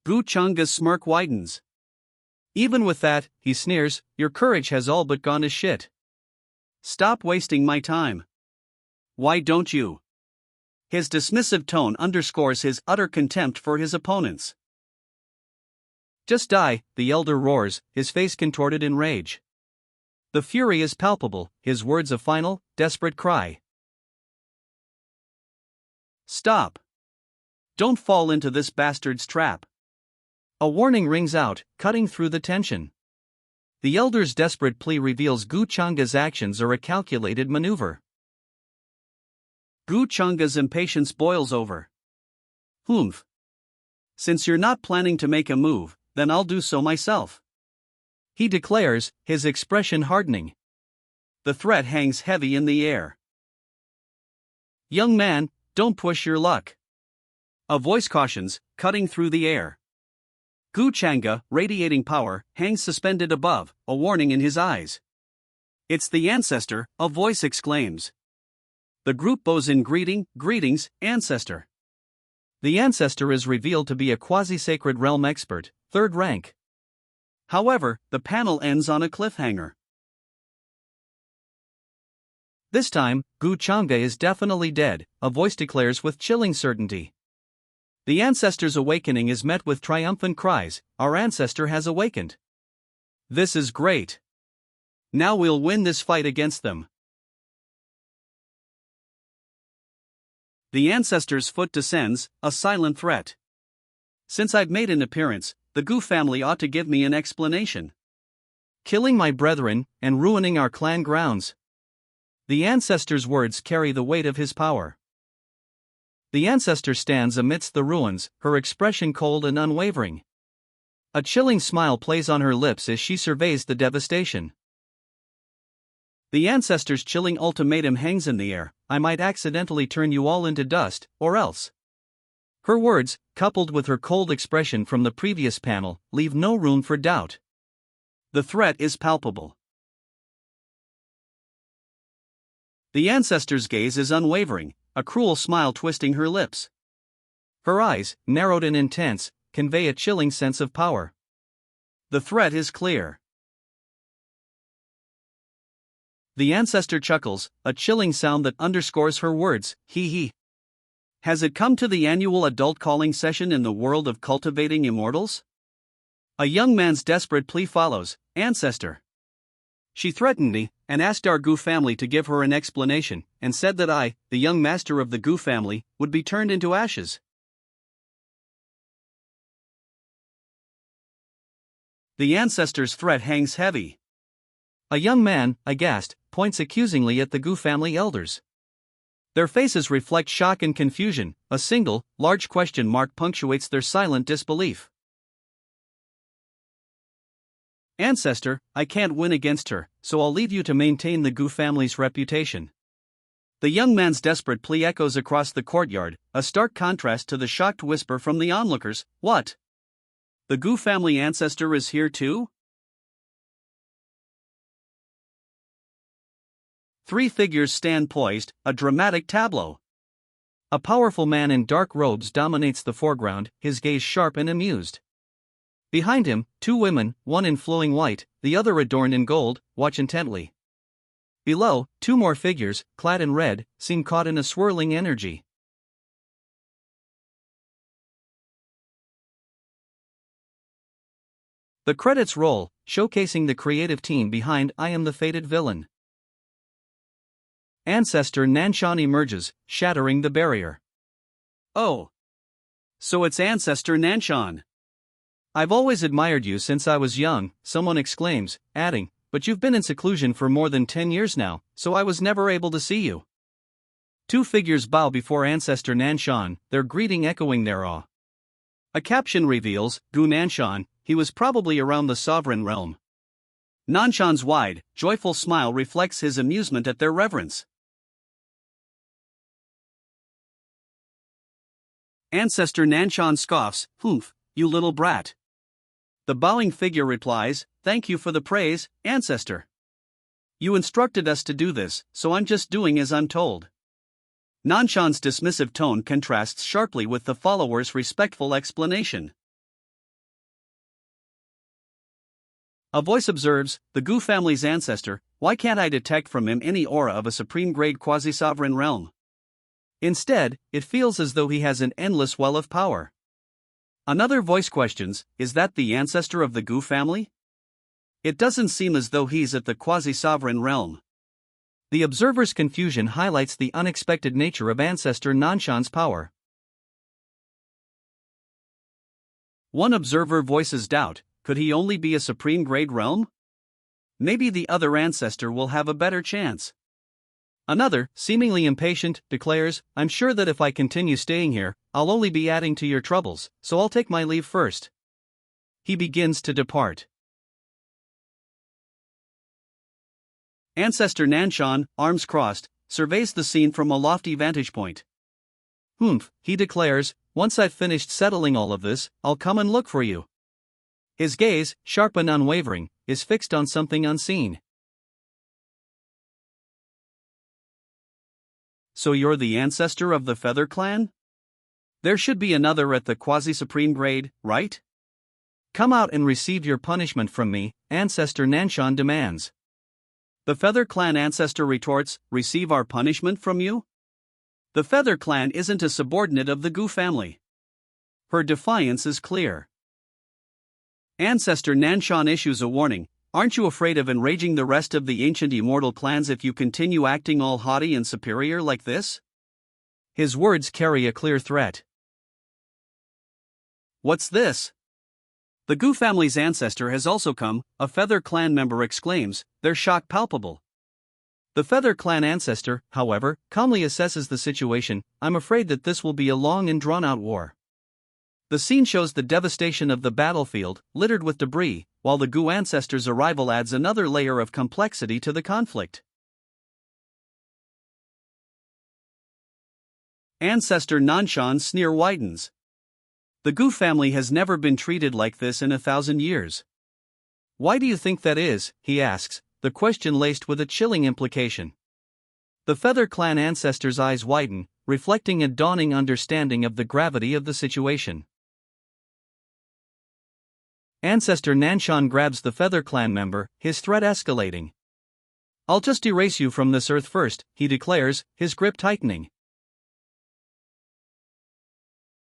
Gu Chang's smirk widens. "Even with that," he sneers, "your courage has all but gone to shit. Stop wasting my time. Why don't you?" His dismissive tone underscores his utter contempt for his opponents. "Just die," the elder roars, his face contorted in rage. The fury is palpable, his words a final, desperate cry. "Stop. Don't fall into this bastard's trap. A warning rings out, cutting through the tension. The elder's desperate plea reveals Gu Changa's actions are a calculated maneuver. Gu Changa's impatience boils over. Humph. Since you're not planning to make a move, then I'll do so myself, he declares, his expression hardening. The threat hangs heavy in the air. Young man, don't push your luck, a voice cautions, cutting through the air. Gu Changa, radiating power, hangs suspended above, a warning in his eyes. It's the ancestor, a voice exclaims. The group bows in greetings, ancestor. The ancestor is revealed to be a quasi-sacred realm expert, 3rd rank. However, the panel ends on a cliffhanger. This time, Gu Changa is definitely dead, a voice declares with chilling certainty. The ancestor's awakening is met with triumphant cries, our ancestor has awakened. This is great. Now we'll win this fight against them. The ancestor's foot descends, a silent threat. Since I've made an appearance, the Gu family ought to give me an explanation. Killing my brethren, and ruining our clan grounds. The ancestor's words carry the weight of his power. The ancestor stands amidst the ruins, her expression cold and unwavering. A chilling smile plays on her lips as she surveys the devastation. The ancestor's chilling ultimatum hangs in the air, I might accidentally turn you all into dust, or else. Her words, coupled with her cold expression from the previous panel, leave no room for doubt. The threat is palpable. The ancestor's gaze is unwavering, a cruel smile twisting her lips. Her eyes, narrowed and intense, convey a chilling sense of power. The threat is clear. The ancestor chuckles, a chilling sound that underscores her words, hee hee. Has it come to the annual adult calling session in the world of cultivating immortals? A young man's desperate plea follows, ancestor. She threatened me, and asked our Gu family to give her an explanation, and said that I, the young master of the Gu family, would be turned into ashes. The ancestor's threat hangs heavy. A young man, aghast, points accusingly at the Gu family elders. Their faces reflect shock and confusion, a single, large question mark punctuates their silent disbelief. Ancestor, I can't win against her, so I'll leave you to maintain the Gu family's reputation. The young man's desperate plea echoes across the courtyard, a stark contrast to the shocked whisper from the onlookers, what? The Gu family ancestor is here too? 3 figures stand poised, a dramatic tableau. A powerful man in dark robes dominates the foreground, his gaze sharp and amused. Behind him, 2 women, one in flowing white, the other adorned in gold, watch intently. Below, 2 more figures, clad in red, seem caught in a swirling energy. The credits roll, showcasing the creative team behind I Am the Fated Villain. Ancestor Nanshan emerges, shattering the barrier. Oh. So it's Ancestor Nanshan. I've always admired you since I was young, someone exclaims, adding, but you've been in seclusion for more than 10 years now, so I was never able to see you. 2 figures bow before Ancestor Nanshan, their greeting echoing their awe. A caption reveals, Gu Nanshan, he was probably around the sovereign realm. Nanshan's wide, joyful smile reflects his amusement at their reverence. Ancestor Nanshan scoffs, humph, you little brat. The bowing figure replies, thank you for the praise, ancestor. You instructed us to do this, so I'm just doing as I'm told. Nanshan's dismissive tone contrasts sharply with the follower's respectful explanation. A voice observes, the Gu family's ancestor, why can't I detect from him any aura of a supreme-grade quasi-sovereign realm? Instead, it feels as though he has an endless well of power. Another voice questions, is that the ancestor of the Gu family? It doesn't seem as though he's at the quasi-sovereign realm. The observer's confusion highlights the unexpected nature of Ancestor Nanshan's power. One observer voices doubt, could he only be a supreme grade realm? Maybe the other ancestor will have a better chance. Another, seemingly impatient, declares, I'm sure that if I continue staying here, I'll only be adding to your troubles, so I'll take my leave first. He begins to depart. Ancestor Nanshan, arms crossed, surveys the scene from a lofty vantage point. He declares, once I've finished settling all of this, I'll come and look for you. His gaze, sharp and unwavering, is fixed on something unseen. So you're the ancestor of the Feather Clan? There should be another at the quasi-supreme grade, right? Come out and receive your punishment from me, Ancestor Nanshan demands. The Feather Clan ancestor retorts, receive our punishment from you? The Feather Clan isn't a subordinate of the Gu family. Her defiance is clear. Ancestor Nanshan issues a warning, aren't you afraid of enraging the rest of the ancient immortal clans if you continue acting all haughty and superior like this? His words carry a clear threat. What's this? The Gu family's ancestor has also come, a Feather Clan member exclaims, their shock palpable. The Feather Clan ancestor, however, calmly assesses the situation, I'm afraid that this will be a long and drawn-out war. The scene shows the devastation of the battlefield, littered with debris, while the Gu ancestor's arrival adds another layer of complexity to the conflict. Ancestor Nanshan's sneer widens. The Gu family has never been treated like this in 1,000 years. Why do you think that is? He asks, the question laced with a chilling implication. The Feather Clan ancestor's eyes widen, reflecting a dawning understanding of the gravity of the situation. Ancestor Nanshan grabs the Feather Clan member, his threat escalating. I'll just erase you from this earth first, he declares, his grip tightening.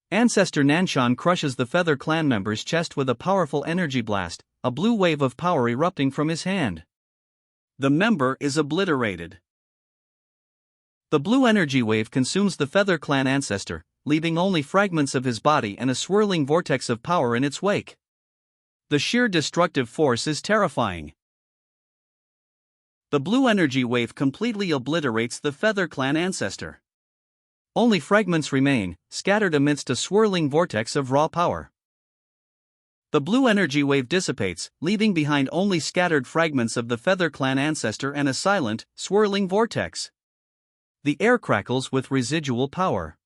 Ancestor Nanshan crushes the Feather Clan member's chest with a powerful energy blast, a blue wave of power erupting from his hand. The member is obliterated. The blue energy wave consumes the Feather Clan ancestor, leaving only fragments of his body and a swirling vortex of power in its wake. The sheer destructive force is terrifying. The blue energy wave completely obliterates the Feather Clan ancestor. Only fragments remain, scattered amidst a swirling vortex of raw power. The blue energy wave dissipates, leaving behind only scattered fragments of the Feather Clan ancestor and a silent, swirling vortex. The air crackles with residual power.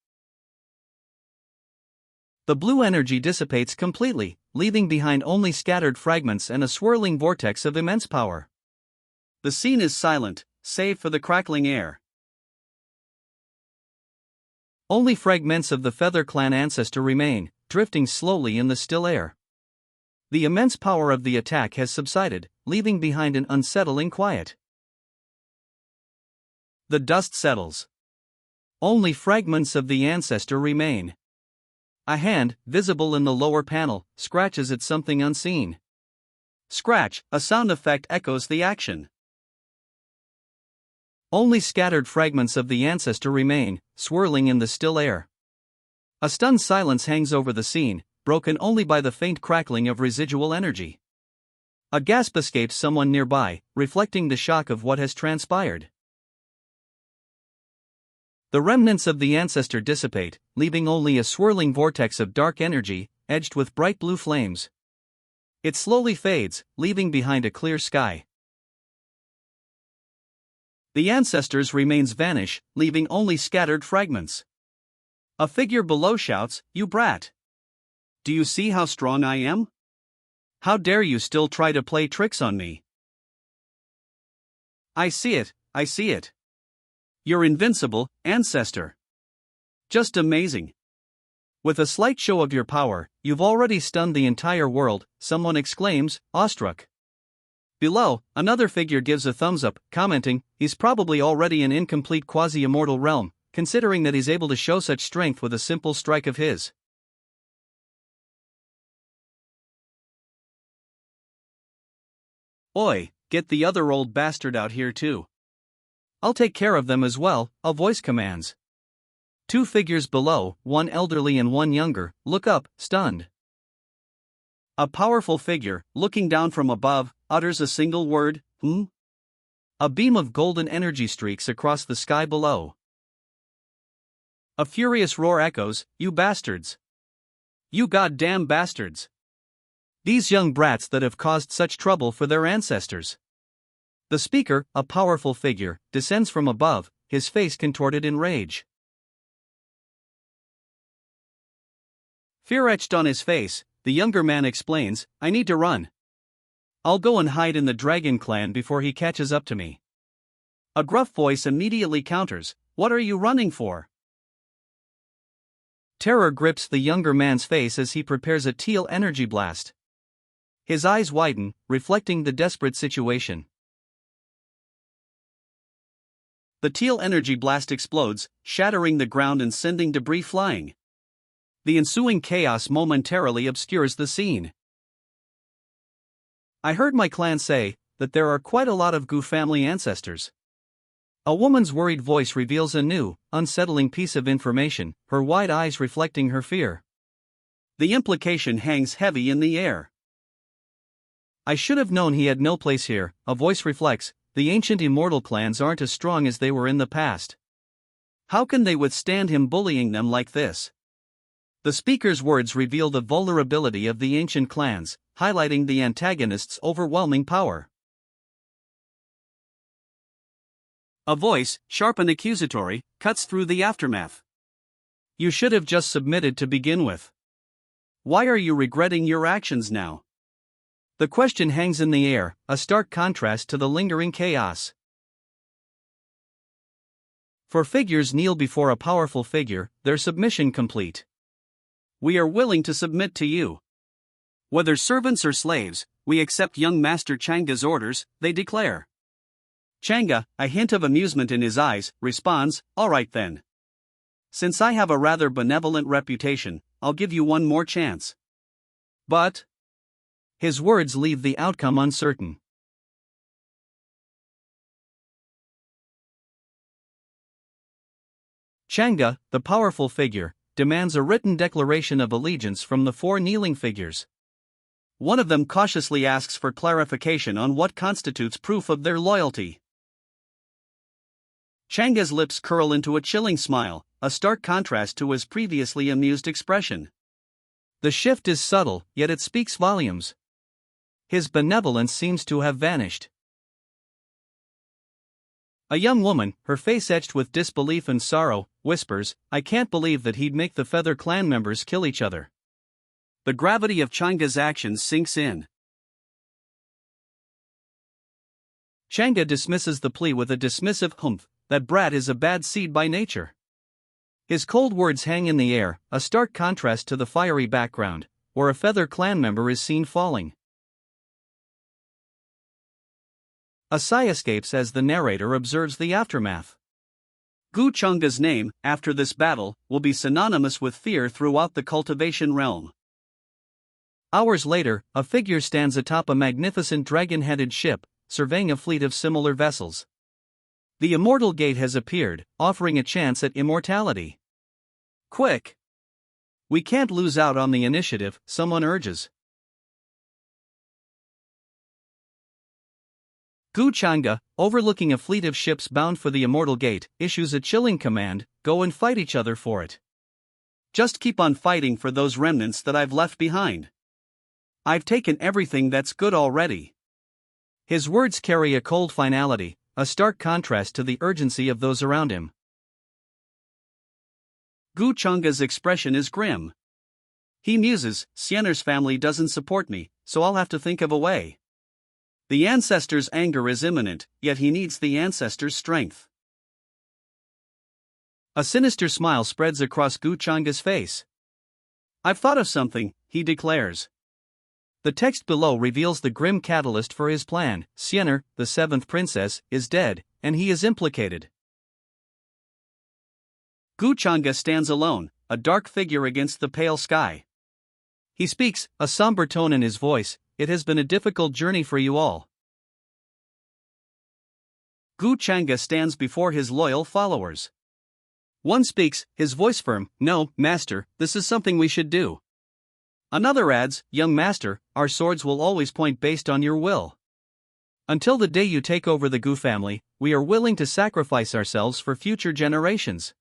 The blue energy dissipates completely, leaving behind only scattered fragments and a swirling vortex of immense power. The scene is silent, save for the crackling air. Only fragments of the Feather Clan ancestor remain, drifting slowly in the still air. The immense power of the attack has subsided, leaving behind an unsettling quiet. The dust settles. Only fragments of the ancestor remain. A hand, visible in the lower panel, scratches at something unseen. Scratch, a sound effect echoes the action. Only scattered fragments of the ancestor remain, swirling in the still air. A stunned silence hangs over the scene, broken only by the faint crackling of residual energy. A gasp escapes someone nearby, reflecting the shock of what has transpired. The remnants of the ancestor dissipate, leaving only a swirling vortex of dark energy, edged with bright blue flames. It slowly fades, leaving behind a clear sky. The ancestor's remains vanish, leaving only scattered fragments. A figure below shouts, "You brat! Do you see how strong I am? How dare you still try to play tricks on me? I see it, I see it. You're invincible, ancestor. Just amazing. With a slight show of your power, you've already stunned the entire world," someone exclaims, awestruck. Below, another figure gives a thumbs up, commenting, he's probably already an incomplete quasi-immortal realm, considering that he's able to show such strength with a simple strike of his. Oi, get the other old bastard out here too. I'll take care of them as well, a voice commands. Two figures below, one elderly and one younger, look up, stunned. A powerful figure, looking down from above, utters a single word, "Hmm?" A beam of golden energy streaks across the sky below. A furious roar echoes, "You bastards! You goddamn bastards! These young brats that have caused such trouble for their ancestors." The speaker, a powerful figure, descends from above, his face contorted in rage. Fear etched on his face, the younger man explains, "I need to run. I'll go and hide in the Dragon Clan before he catches up to me." A gruff voice immediately counters, "What are you running for?" Terror grips the younger man's face as he prepares a teal energy blast. His eyes widen, reflecting the desperate situation. The teal energy blast explodes, shattering the ground and sending debris flying. The ensuing chaos momentarily obscures the scene. "I heard my clan say that there are quite a lot of Gu family ancestors." A woman's worried voice reveals a new, unsettling piece of information, her wide eyes reflecting her fear. The implication hangs heavy in the air. "I should have known he had no place here," a voice reflects. "The ancient immortal clans aren't as strong as they were in the past. How can they withstand him bullying them like this?" The speaker's words reveal the vulnerability of the ancient clans, highlighting the antagonist's overwhelming power. A voice, sharp and accusatory, cuts through the aftermath. "You should have just submitted to begin with. Why are you regretting your actions now?" The question hangs in the air, a stark contrast to the lingering chaos. For figures kneel before a powerful figure, their submission complete. "We are willing to submit to you. Whether servants or slaves, we accept young Master Changa's orders," they declare. Changa, a hint of amusement in his eyes, responds, "All right then. Since I have a rather benevolent reputation, I'll give you one more chance." But his words leave the outcome uncertain. Changa, the powerful figure, demands a written declaration of allegiance from the four kneeling figures. One of them cautiously asks for clarification on what constitutes proof of their loyalty. Changa's lips curl into a chilling smile, a stark contrast to his previously amused expression. The shift is subtle, yet it speaks volumes. His benevolence seems to have vanished. A young woman, her face etched with disbelief and sorrow, whispers, "I can't believe that he'd make the Feather clan members kill each other." The gravity of Changa's actions sinks in. Changa dismisses the plea with a dismissive humph, "That brat is a bad seed by nature." His cold words hang in the air, a stark contrast to the fiery background, where a Feather clan member is seen falling. A sigh escapes as the narrator observes the aftermath. Gu Changa's name, after this battle, will be synonymous with fear throughout the cultivation realm. Hours later, a figure stands atop a magnificent dragon-headed ship, surveying a fleet of similar vessels. The Immortal Gate has appeared, offering a chance at immortality. "Quick! We can't lose out on the initiative," someone urges. Gu Changa, overlooking a fleet of ships bound for the Immortal Gate, issues a chilling command, "Go and fight each other for it. Just keep on fighting for those remnants that I've left behind. I've taken everything that's good already." His words carry a cold finality, a stark contrast to the urgency of those around him. Gu Changa's expression is grim. He muses, "Sienner's family doesn't support me, so I'll have to think of a way." The ancestor's anger is imminent, yet he needs the ancestor's strength. A sinister smile spreads across Gu Changa's face. "I've thought of something," he declares. The text below reveals the grim catalyst for his plan. Sienner, the seventh princess, is dead, and he is implicated. Gu Changa stands alone, a dark figure against the pale sky. He speaks, a somber tone in his voice, "It has been a difficult journey for you all." Gu Changa stands before his loyal followers. One speaks, his voice firm, "No, master, this is something we should do. Another adds, young master, our swords will always point based on your will. Until the day you take over the Gu family, we are willing to sacrifice ourselves for future generations.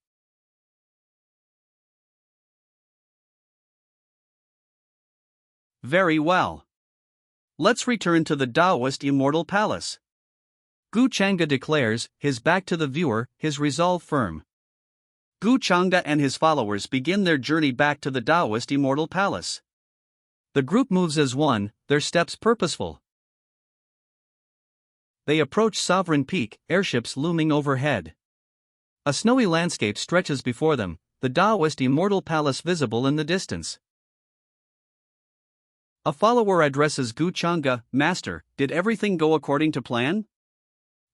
Very well. Let's return to the Taoist Immortal Palace. Gu Chang'e declares, his back to the viewer, his resolve firm. Gu Chang'e and his followers begin their journey back to the Taoist Immortal Palace. The group moves as one, their steps purposeful. They approach Sovereign Peak, airships looming overhead. A snowy landscape stretches before them, the Taoist Immortal Palace visible in the distance. A follower addresses Gu Chang'e, Master, did everything go according to plan?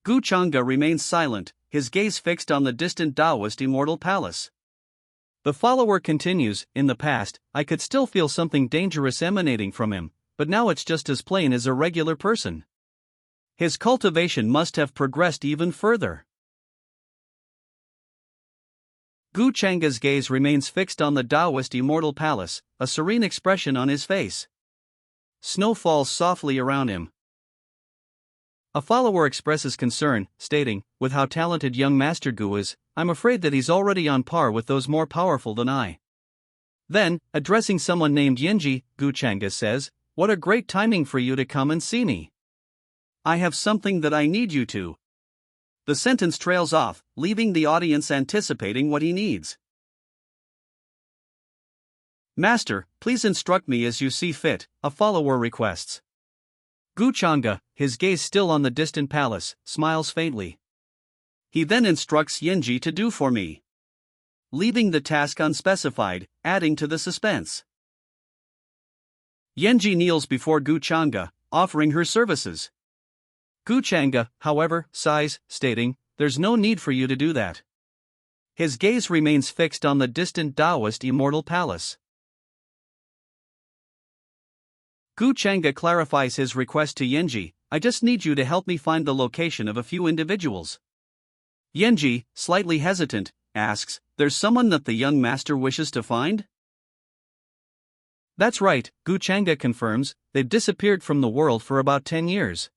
Gu Chang'e remains silent, his gaze fixed on the distant Taoist Immortal Palace. The follower continues, in the past, I could still feel something dangerous emanating from him, but now it's just as plain as a regular person. His cultivation must have progressed even further. Gu Chang'e's gaze remains fixed on the Taoist Immortal Palace, a serene expression on his face. Snow falls softly around him. A follower expresses concern, stating, with how talented young Master Gu is, I'm afraid that he's already on par with those more powerful than I. Then, addressing someone named Yinji, Gu Chang'e says, what a great timing for you to come and see me. I have something that I need you to. The sentence trails off, leaving the audience anticipating what he needs. Master, please instruct me as you see fit, a follower requests. Gu Chang'e, his gaze still on the distant palace, smiles faintly. He then instructs Yinji to do for me, leaving the task unspecified, adding to the suspense. Yinji kneels before Gu Chang'e, offering her services. Gu Chang'e, however, sighs, stating, there's no need for you to do that. His gaze remains fixed on the distant Taoist Immortal Palace. Gu Chang'e clarifies his request to Yinji, I just need you to help me find the location of a few individuals. Yinji, slightly hesitant, asks, there's someone that the young master wishes to find? That's right, Gu Chang'e confirms, they've disappeared from the world for about 10 years.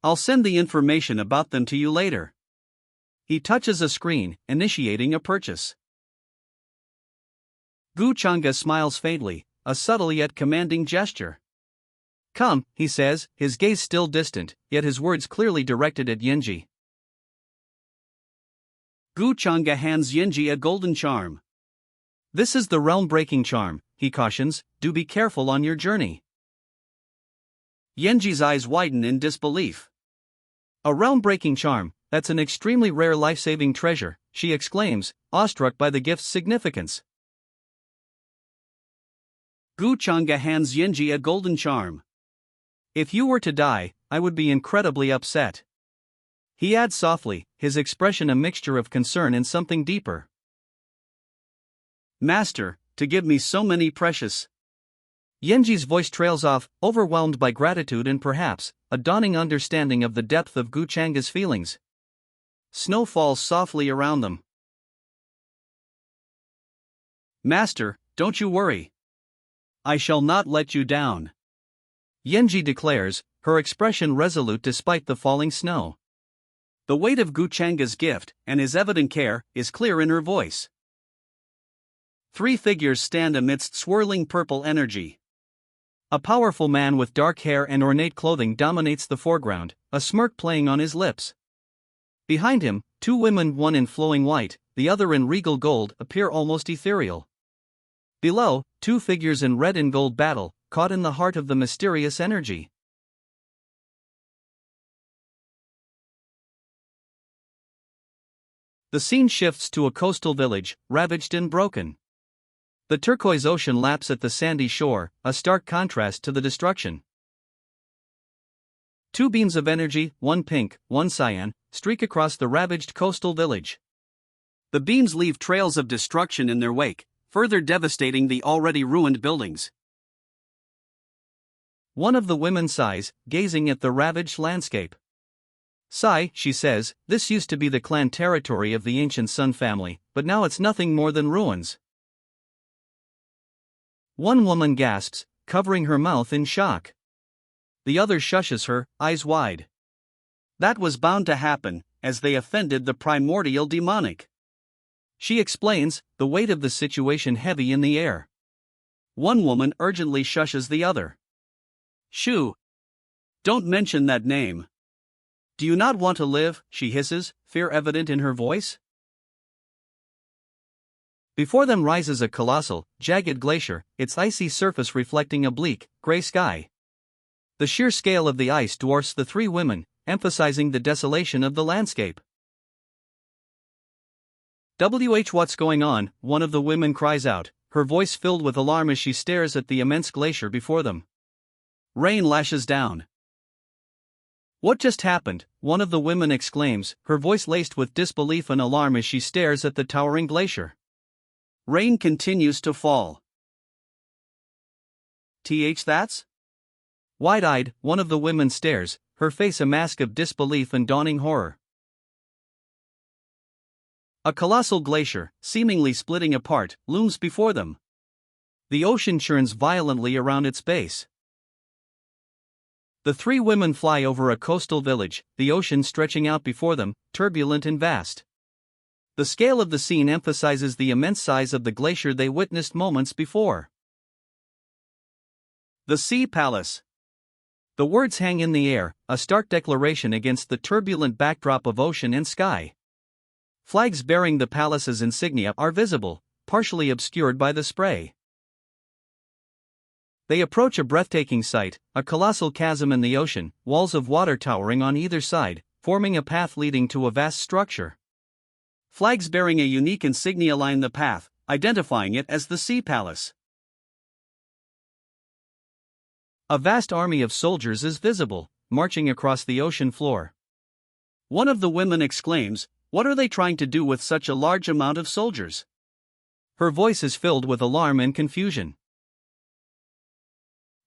I'll send the information about them to you later. He touches a screen, initiating a purchase. Gu Chang'e smiles faintly, a subtle yet commanding gesture. Come, he says, his gaze still distant, yet his words clearly directed at Yinji. Gu Chang'e hands Yinji a golden charm. This is the realm-breaking charm, he cautions, do be careful on your journey. Yinji's eyes widen in disbelief. A realm-breaking charm, that's an extremely rare life-saving treasure, she exclaims, awestruck by the gift's significance. Gu Chang'e hands Yinji a golden charm. If you were to die, I would be incredibly upset. He adds softly, his expression a mixture of concern and something deeper. Master, to give me so many precious. Yinji's voice trails off, overwhelmed by gratitude and perhaps a dawning understanding of the depth of Gu Chang'e's feelings. Snow falls softly around them. Master, don't you worry. I shall not let you down. Yinji declares, her expression resolute despite the falling snow. The weight of Gu Chang'e's gift, and his evident care, is clear in her voice. 3 figures stand amidst swirling purple energy. A powerful man with dark hair and ornate clothing dominates the foreground, a smirk playing on his lips. Behind him, 2 women, one in flowing white, the other in regal gold, appear almost ethereal. Below, 2 figures in red and gold battle, caught in the heart of the mysterious energy. The scene shifts to a coastal village, ravaged and broken. The turquoise ocean laps at the sandy shore, a stark contrast to the destruction. 2 beams of energy, one pink, one cyan, streak across the ravaged coastal village. The beams leave trails of destruction in their wake, further devastating the already ruined buildings. One of the women sighs, gazing at the ravaged landscape. Sigh, she says, this used to be the clan territory of the ancient Sun family, but now it's nothing more than ruins. One woman gasps, covering her mouth in shock. The other shushes her, eyes wide. That was bound to happen, as they offended the primordial demonic. She explains, the weight of the situation heavy in the air. One woman urgently shushes the other. Shoo! Don't mention that name. Do you not want to live? She hisses, fear evident in her voice. Before them rises a colossal, jagged glacier, its icy surface reflecting a bleak, gray sky. The sheer scale of the ice dwarfs the three women, emphasizing the desolation of the landscape. What's going on? One of the women cries out, her voice filled with alarm as she stares at the immense glacier before them. Rain lashes down. What just happened? One of the women exclaims, her voice laced with disbelief and alarm as she stares at the towering glacier. Rain continues to fall. That's? Wide-eyed, one of the women stares, her face a mask of disbelief and dawning horror. A colossal glacier, seemingly splitting apart, looms before them. The ocean churns violently around its base. The three women fly over a coastal village, the ocean stretching out before them, turbulent and vast. The scale of the scene emphasizes the immense size of the glacier they witnessed moments before. The Sea Palace. The words hang in the air, a stark declaration against the turbulent backdrop of ocean and sky. Flags bearing the palace's insignia are visible, partially obscured by the spray. They approach a breathtaking sight, a colossal chasm in the ocean, walls of water towering on either side, forming a path leading to a vast structure. Flags bearing a unique insignia line the path, identifying it as the Sea Palace. A vast army of soldiers is visible, marching across the ocean floor. One of the women exclaims, "What are they trying to do with such a large amount of soldiers?" Her voice is filled with alarm and confusion.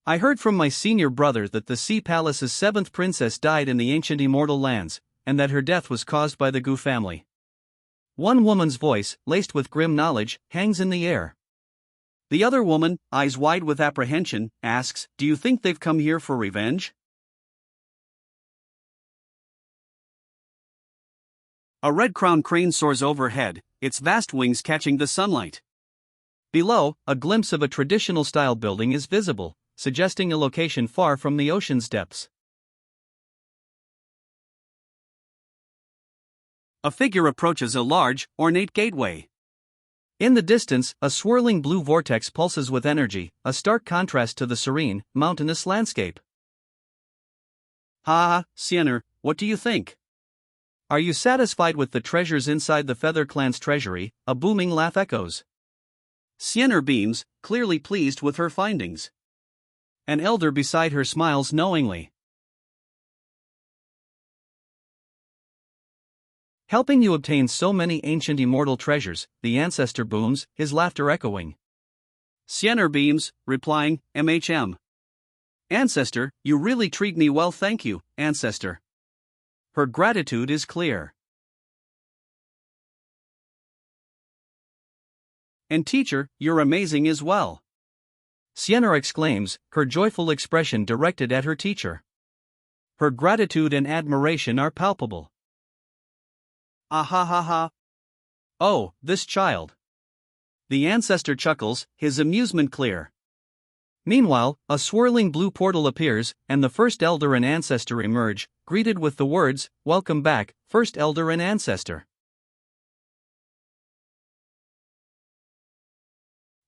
I heard from my senior brother that the Sea Palace's seventh princess died in the ancient immortal lands, and that her death was caused by the Gu family. One woman's voice, laced with grim knowledge, hangs in the air. The other woman, eyes wide with apprehension, asks, "Do you think they've come here for revenge?" A red-crowned crane soars overhead, its vast wings catching the sunlight. Below, a glimpse of a traditional-style building is visible, suggesting a location far from the ocean's depths. A figure approaches a large, ornate gateway. In the distance, a swirling blue vortex pulses with energy, a stark contrast to the serene, mountainous landscape. Ha, Sienner, what do you think? Are you satisfied with the treasures inside the Feather Clan's treasury? A booming laugh echoes. Sienner beams, clearly pleased with her findings. An elder beside her smiles knowingly. Helping you obtain so many ancient immortal treasures, the ancestor booms, his laughter echoing. Sienner beams, replying, "MHM. Ancestor, you really treat me well, thank you, ancestor." Her gratitude is clear. "And teacher, you're amazing as well." Sienna exclaims, her joyful expression directed at her teacher. Her gratitude and admiration are palpable. Ah ha ha ha. Oh, this child. The ancestor chuckles, his amusement clear. Meanwhile, a swirling blue portal appears, and the first elder and ancestor emerge, greeted with the words, "Welcome back, first elder and ancestor."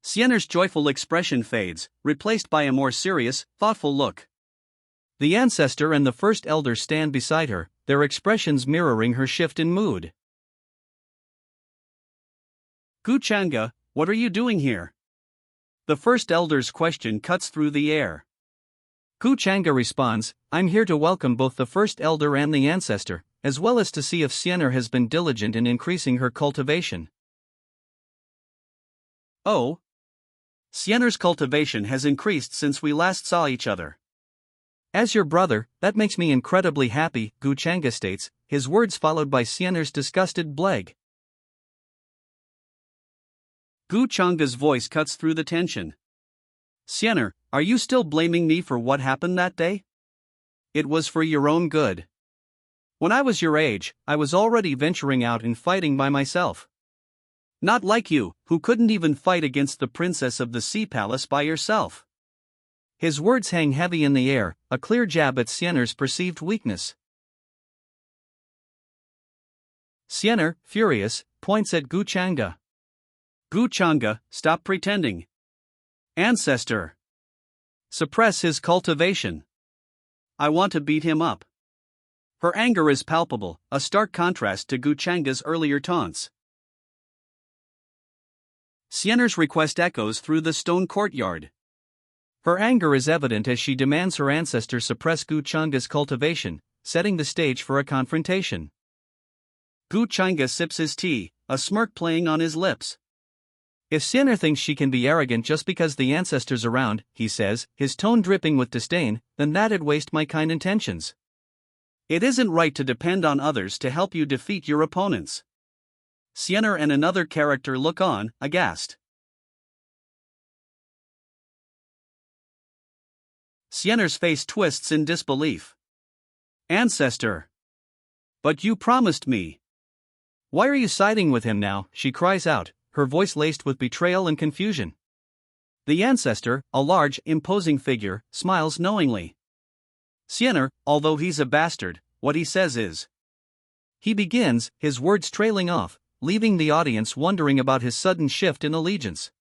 Sienner's joyful expression fades, replaced by a more serious, thoughtful look. The ancestor and the first elder stand beside her, their expressions mirroring her shift in mood. "Guchanga, what are you doing here?" The first elder's question cuts through the air. Guchanga responds, "I'm here to welcome both the first elder and the ancestor, as well as to see if Sienner has been diligent in increasing her cultivation." "Oh. Sienner's cultivation has increased since we last saw each other." "As your brother, that makes me incredibly happy," Guchanga states, his words followed by Sienner's disgusted bleg. Guchanga's voice cuts through the tension. Siener, are you still blaming me for what happened that day? It was for your own good. When I was your age, I was already venturing out and fighting by myself. Not like you, who couldn't even fight against the princess of the sea palace by yourself. His words hang heavy in the air, a clear jab at Siener's perceived weakness. Siener, furious, points at Gu Changa. Gu Changa, stop pretending. Ancestor. Suppress his cultivation. I want to beat him up. Her anger is palpable, a stark contrast to Gu Changa's earlier taunts. Siener's request echoes through the stone courtyard. Her anger is evident as she demands her ancestor suppress Gu Changa's cultivation, setting the stage for a confrontation. Gu Changa sips his tea, a smirk playing on his lips. If Siener thinks she can be arrogant just because the ancestor's around, he says, his tone dripping with disdain, then that'd waste my kind intentions. It isn't right to depend on others to help you defeat your opponents. Siener and another character look on, aghast. Siener's face twists in disbelief. Ancestor. But you promised me. Why are you siding with him now? She cries out, her voice laced with betrayal and confusion. The ancestor, a large, imposing figure, smiles knowingly. Siener, although he's a bastard, what he says is. He begins, his words trailing off, leaving the audience wondering about his sudden shift in allegiance.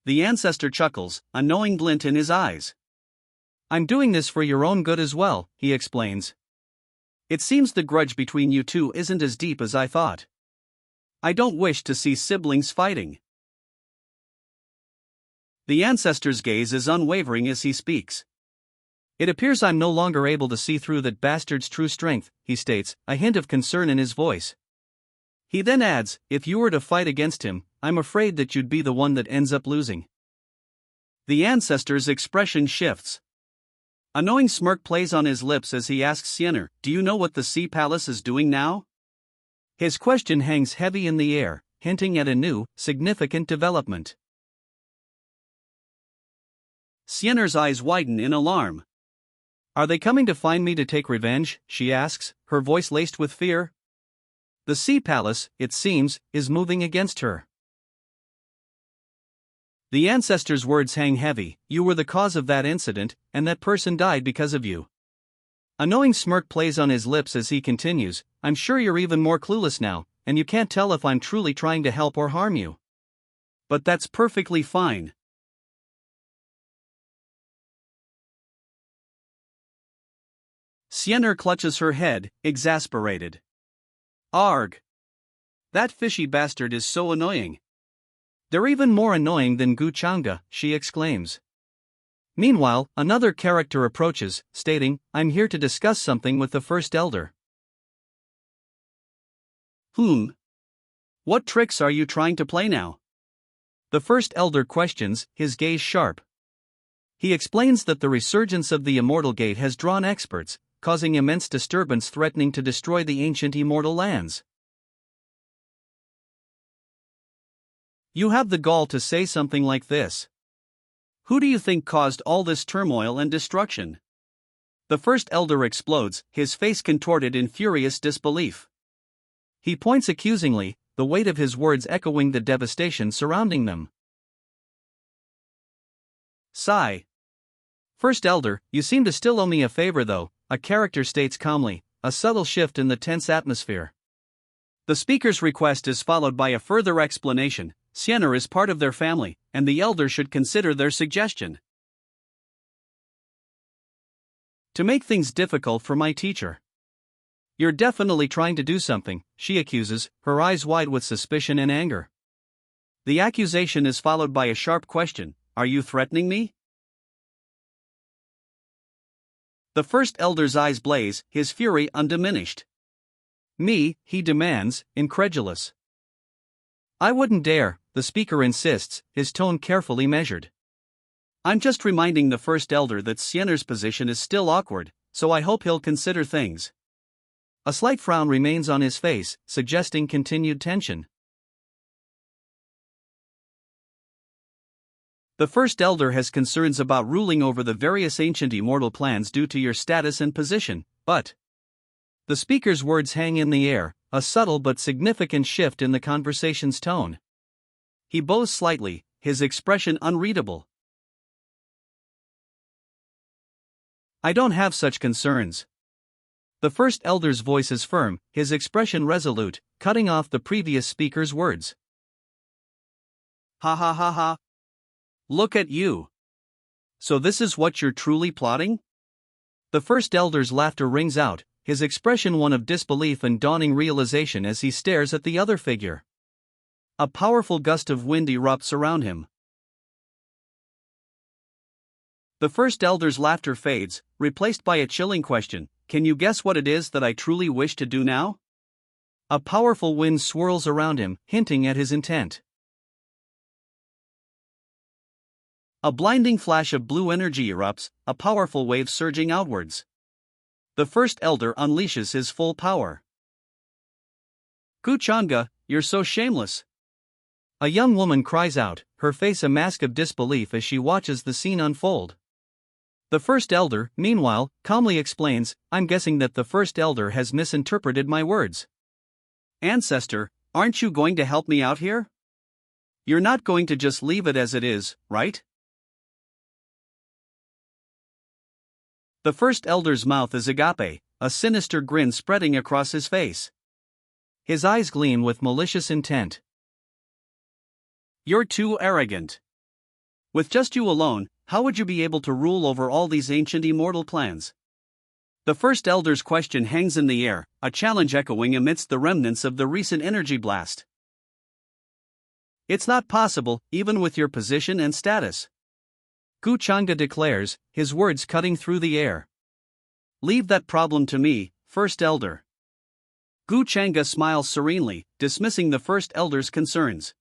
The ancestor chuckles, a knowing glint in his eyes. I'm doing this for your own good as well, he explains. It seems the grudge between you two isn't as deep as I thought. I don't wish to see siblings fighting. The ancestor's gaze is unwavering as he speaks. It appears I'm no longer able to see through that bastard's true strength, he states, a hint of concern in his voice. He then adds, if you were to fight against him, I'm afraid that you'd be the one that ends up losing. The ancestor's expression shifts. A knowing smirk plays on his lips as he asks Siener, do you know what the Sea Palace is doing now? His question hangs heavy in the air, hinting at a new, significant development. Siener's eyes widen in alarm. Are they coming to find me to take revenge? She asks, her voice laced with fear. The Sea Palace, it seems, is moving against her. The ancestor's words hang heavy, you were the cause of that incident, and that person died because of you. A knowing smirk plays on his lips as he continues, I'm sure you're even more clueless now, and you can't tell if I'm truly trying to help or harm you. But that's perfectly fine. Siener clutches her head, exasperated. Arg! That fishy bastard is so annoying. They're even more annoying than Gu Changa, she exclaims. Meanwhile, another character approaches, stating, I'm here to discuss something with the first elder. What tricks are you trying to play now? The first elder questions, his gaze sharp. He explains that the resurgence of the Immortal Gate has drawn experts, causing immense disturbance threatening to destroy the ancient immortal lands. You have the gall to say something like this. Who do you think caused all this turmoil and destruction? The first elder explodes, his face contorted in furious disbelief. He points accusingly, the weight of his words echoing the devastation surrounding them. Sigh. First elder, you seem to still owe me a favor though, a character states calmly, a subtle shift in the tense atmosphere. The speaker's request is followed by a further explanation. Siener is part of their family, and the elder should consider their suggestion. To make things difficult for my teacher. You're definitely trying to do something, she accuses, her eyes wide with suspicion and anger. The accusation is followed by a sharp question, are you threatening me? The first elder's eyes blaze, his fury undiminished. Me, he demands, incredulous. I wouldn't dare, the speaker insists, his tone carefully measured. I'm just reminding the first elder that Siener's position is still awkward, so I hope he'll consider things. A slight frown remains on his face, suggesting continued tension. The first elder has concerns about ruling over the various ancient immortal plans due to your status and position, but the speaker's words hang in the air, a subtle but significant shift in the conversation's tone. He bows slightly, his expression unreadable. I don't have such concerns. The first elder's voice is firm, his expression resolute, cutting off the previous speaker's words. Ha ha ha ha. Look at you. So this is what you're truly plotting? The first elder's laughter rings out, his expression one of disbelief and dawning realization as he stares at the other figure. A powerful gust of wind erupts around him. The first elder's laughter fades, replaced by a chilling question. Can you guess what it is that I truly wish to do now? A powerful wind swirls around him, hinting at his intent. A blinding flash of blue energy erupts, a powerful wave surging outwards. The first elder unleashes his full power. Kuchanga, you're so shameless. A young woman cries out, her face a mask of disbelief as she watches the scene unfold. The first elder, meanwhile, calmly explains, I'm guessing that the first elder has misinterpreted my words. Ancestor, aren't you going to help me out here? You're not going to just leave it as it is, right? The first elder's mouth is agape, a sinister grin spreading across his face. His eyes gleam with malicious intent. You're too arrogant. With just you alone, how would you be able to rule over all these ancient immortal plans? The first elder's question hangs in the air, a challenge echoing amidst the remnants of the recent energy blast. It's not possible, even with your position and status. Kuchanga declares, his words cutting through the air. Leave that problem to me, first elder. Kuchanga smiles serenely, dismissing the first elder's concerns.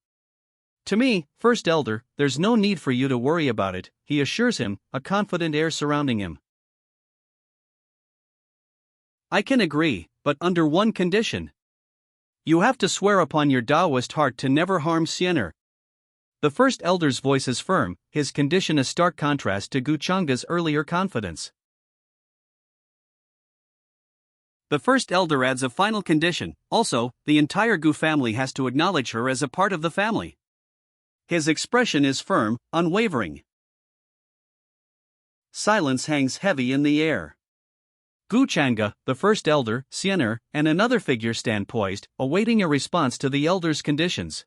To me, first elder, there's no need for you to worry about it, he assures him, a confident air surrounding him. I can agree, but under one condition. You have to swear upon your Taoist heart to never harm Xiener. The first elder's voice is firm, his condition a stark contrast to Kuchanga's earlier confidence. The first elder adds a final condition, also, the entire Gu family has to acknowledge her as a part of the family. His expression is firm, unwavering. Silence hangs heavy in the air. Kuchanga, the first elder, Xiener, and another figure stand poised, awaiting a response to the elder's conditions.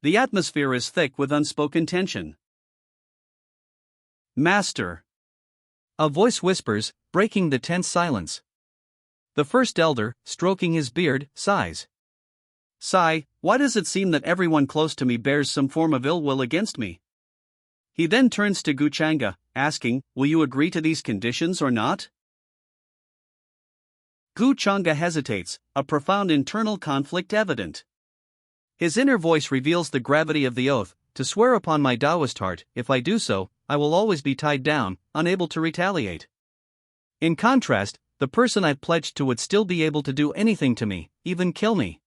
The atmosphere is thick with unspoken tension. Master. A voice whispers, breaking the tense silence. The first elder, stroking his beard, sighs. Sigh, why does it seem that everyone close to me bears some form of ill will against me? He then turns to Kuchanga, asking, will you agree to these conditions or not? Kuchanga hesitates, a profound internal conflict evident. His inner voice reveals the gravity of the oath, to swear upon my Taoist heart, if I do so, I will always be tied down, unable to retaliate. In contrast, the person I've pledged to would still be able to do anything to me, even kill me.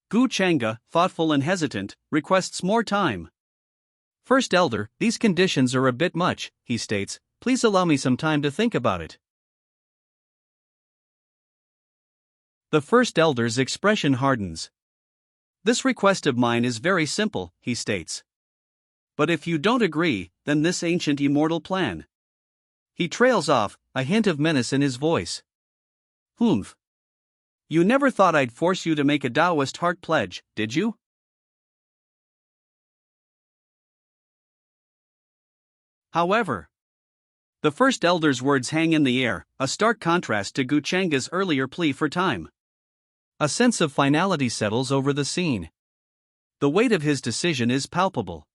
Kuchanga, thoughtful and hesitant, requests more time. First elder, these conditions are a bit much, he states, please allow me some time to think about it. The first elder's expression hardens. This request of mine is very simple, he states. But if you don't agree, then this ancient immortal plan. He trails off, a hint of menace in his voice. Humph. You never thought I'd force you to make a Taoist heart pledge, did you? However, the first elder's words hang in the air, a stark contrast to Kuchanga's earlier plea for time. A sense of finality settles over the scene. The weight of his decision is palpable.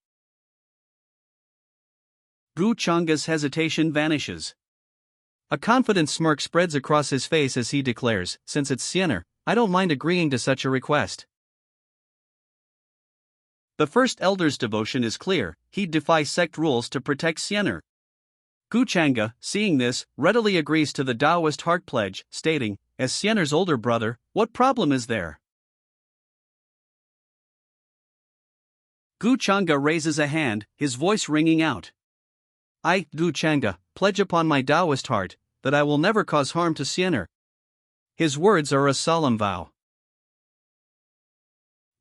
Kuchanga's hesitation vanishes. A confident smirk spreads across his face as he declares, since it's Xiener, I don't mind agreeing to such a request. The first elder's devotion is clear, he'd defy sect rules to protect Xiener. Kuchanga, seeing this, readily agrees to the Taoist heart pledge, stating, as Xiener's older brother, what problem is there? Gu Changa raises a hand, his voice ringing out. I, Gu Changa, pledge upon my Taoist heart that I will never cause harm to Xiener. His words are a solemn vow.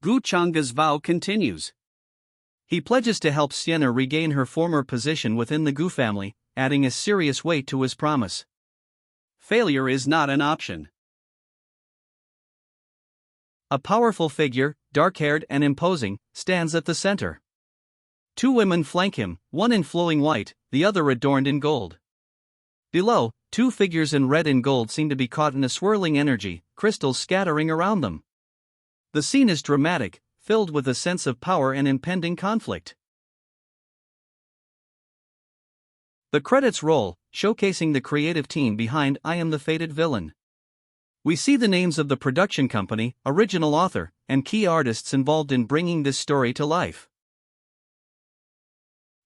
Gu Changa's vow continues. He pledges to help Xiener regain her former position within the Gu family, adding a serious weight to his promise. Failure is not an option. A powerful figure, dark-haired and imposing, stands at the center. Two women flank him, one in flowing white, the other adorned in gold. Below, two figures in red and gold seem to be caught in a swirling energy, crystals scattering around them. The scene is dramatic, filled with a sense of power and impending conflict. The credits roll, showcasing the creative team behind I Am the Fated Villain. We see the names of the production company, original author, and key artists involved in bringing this story to life.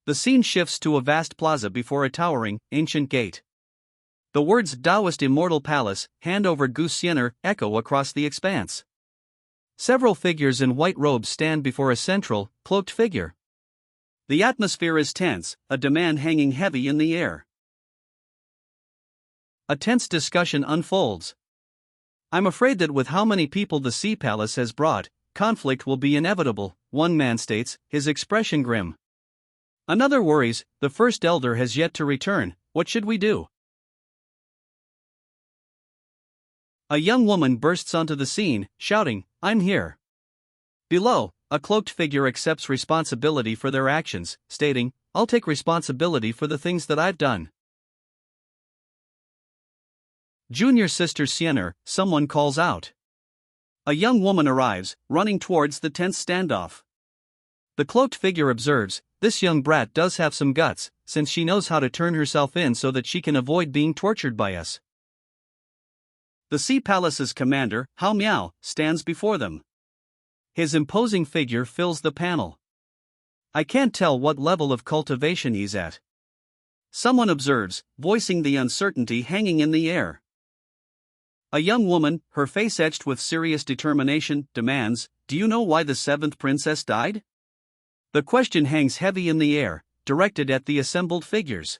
The scene shifts to a vast plaza before a towering, ancient gate. The words Taoist Immortal Palace, hand over Gu Xiener, echo across the expanse. Several figures in white robes stand before a central, cloaked figure. The atmosphere is tense, a demand hanging heavy in the air. A tense discussion unfolds. I'm afraid that with how many people the Sea Palace has brought, conflict will be inevitable, one man states, his expression grim. Another worries, the first elder has yet to return, what should we do? A young woman bursts onto the scene, shouting, I'm here. Below, a cloaked figure accepts responsibility for their actions, stating, I'll take responsibility for the things that I've done. Junior sister Xiener, someone calls out. A young woman arrives, running towards the tense standoff. The cloaked figure observes, this young brat does have some guts, since she knows how to turn herself in so that she can avoid being tortured by us. The Sea Palace's commander, Hao Miao, stands before them. His imposing figure fills the panel. I can't tell what level of cultivation he's at. Someone observes, voicing the uncertainty hanging in the air. A young woman, her face etched with serious determination, demands, do you know why the seventh princess died? The question hangs heavy in the air, directed at the assembled figures.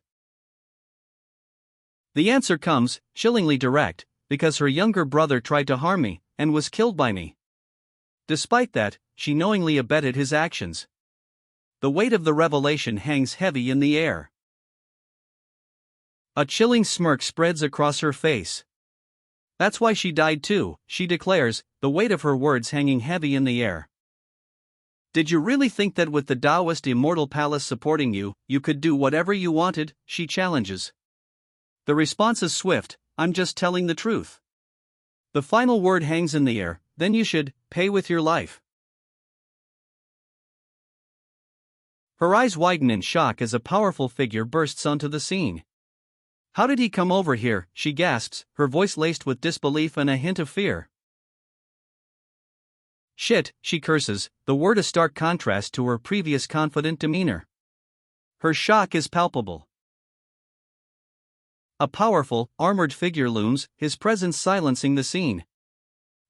The answer comes, chillingly direct, because her younger brother tried to harm me, and was killed by me. Despite that, she knowingly abetted his actions. The weight of the revelation hangs heavy in the air. A chilling smirk spreads across her face. That's why she died too, she declares, the weight of her words hanging heavy in the air. Did you really think that with the Taoist Immortal Palace supporting you, you could do whatever you wanted? She challenges. The response is swift, I'm just telling the truth. The final word hangs in the air, then you should pay with your life. Her eyes widen in shock as a powerful figure bursts onto the scene. How did he come over here? She gasps, her voice laced with disbelief and a hint of fear. Shit, she curses, the word a stark contrast to her previous confident demeanor. Her shock is palpable. A powerful, armored figure looms, his presence silencing the scene.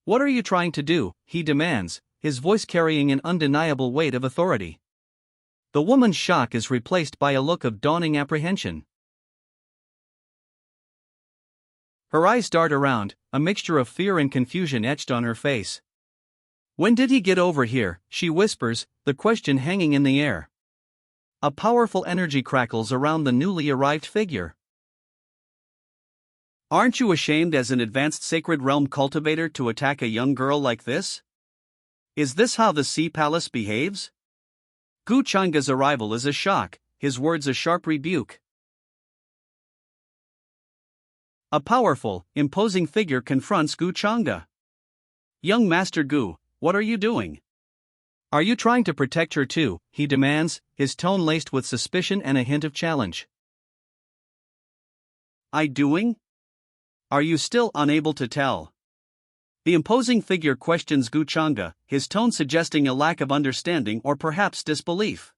What are you trying to do? He demands, his voice carrying an undeniable weight of authority. The woman's shock is replaced by a look of dawning apprehension. Her eyes dart around, a mixture of fear and confusion etched on her face. When did he get over here? She whispers, the question hanging in the air. A powerful energy crackles around the newly arrived figure. Aren't you ashamed as an advanced sacred realm cultivator to attack a young girl like this? Is this how the Sea Palace behaves? Gu Changa's arrival is a shock, his words a sharp rebuke. A powerful, imposing figure confronts Gu Changa. Young Master Gu, what are you doing? Are you trying to protect her too? He demands, his tone laced with suspicion and a hint of challenge. I doing? Are you still unable to tell? The imposing figure questions Gu Changa, his tone suggesting a lack of understanding or perhaps disbelief.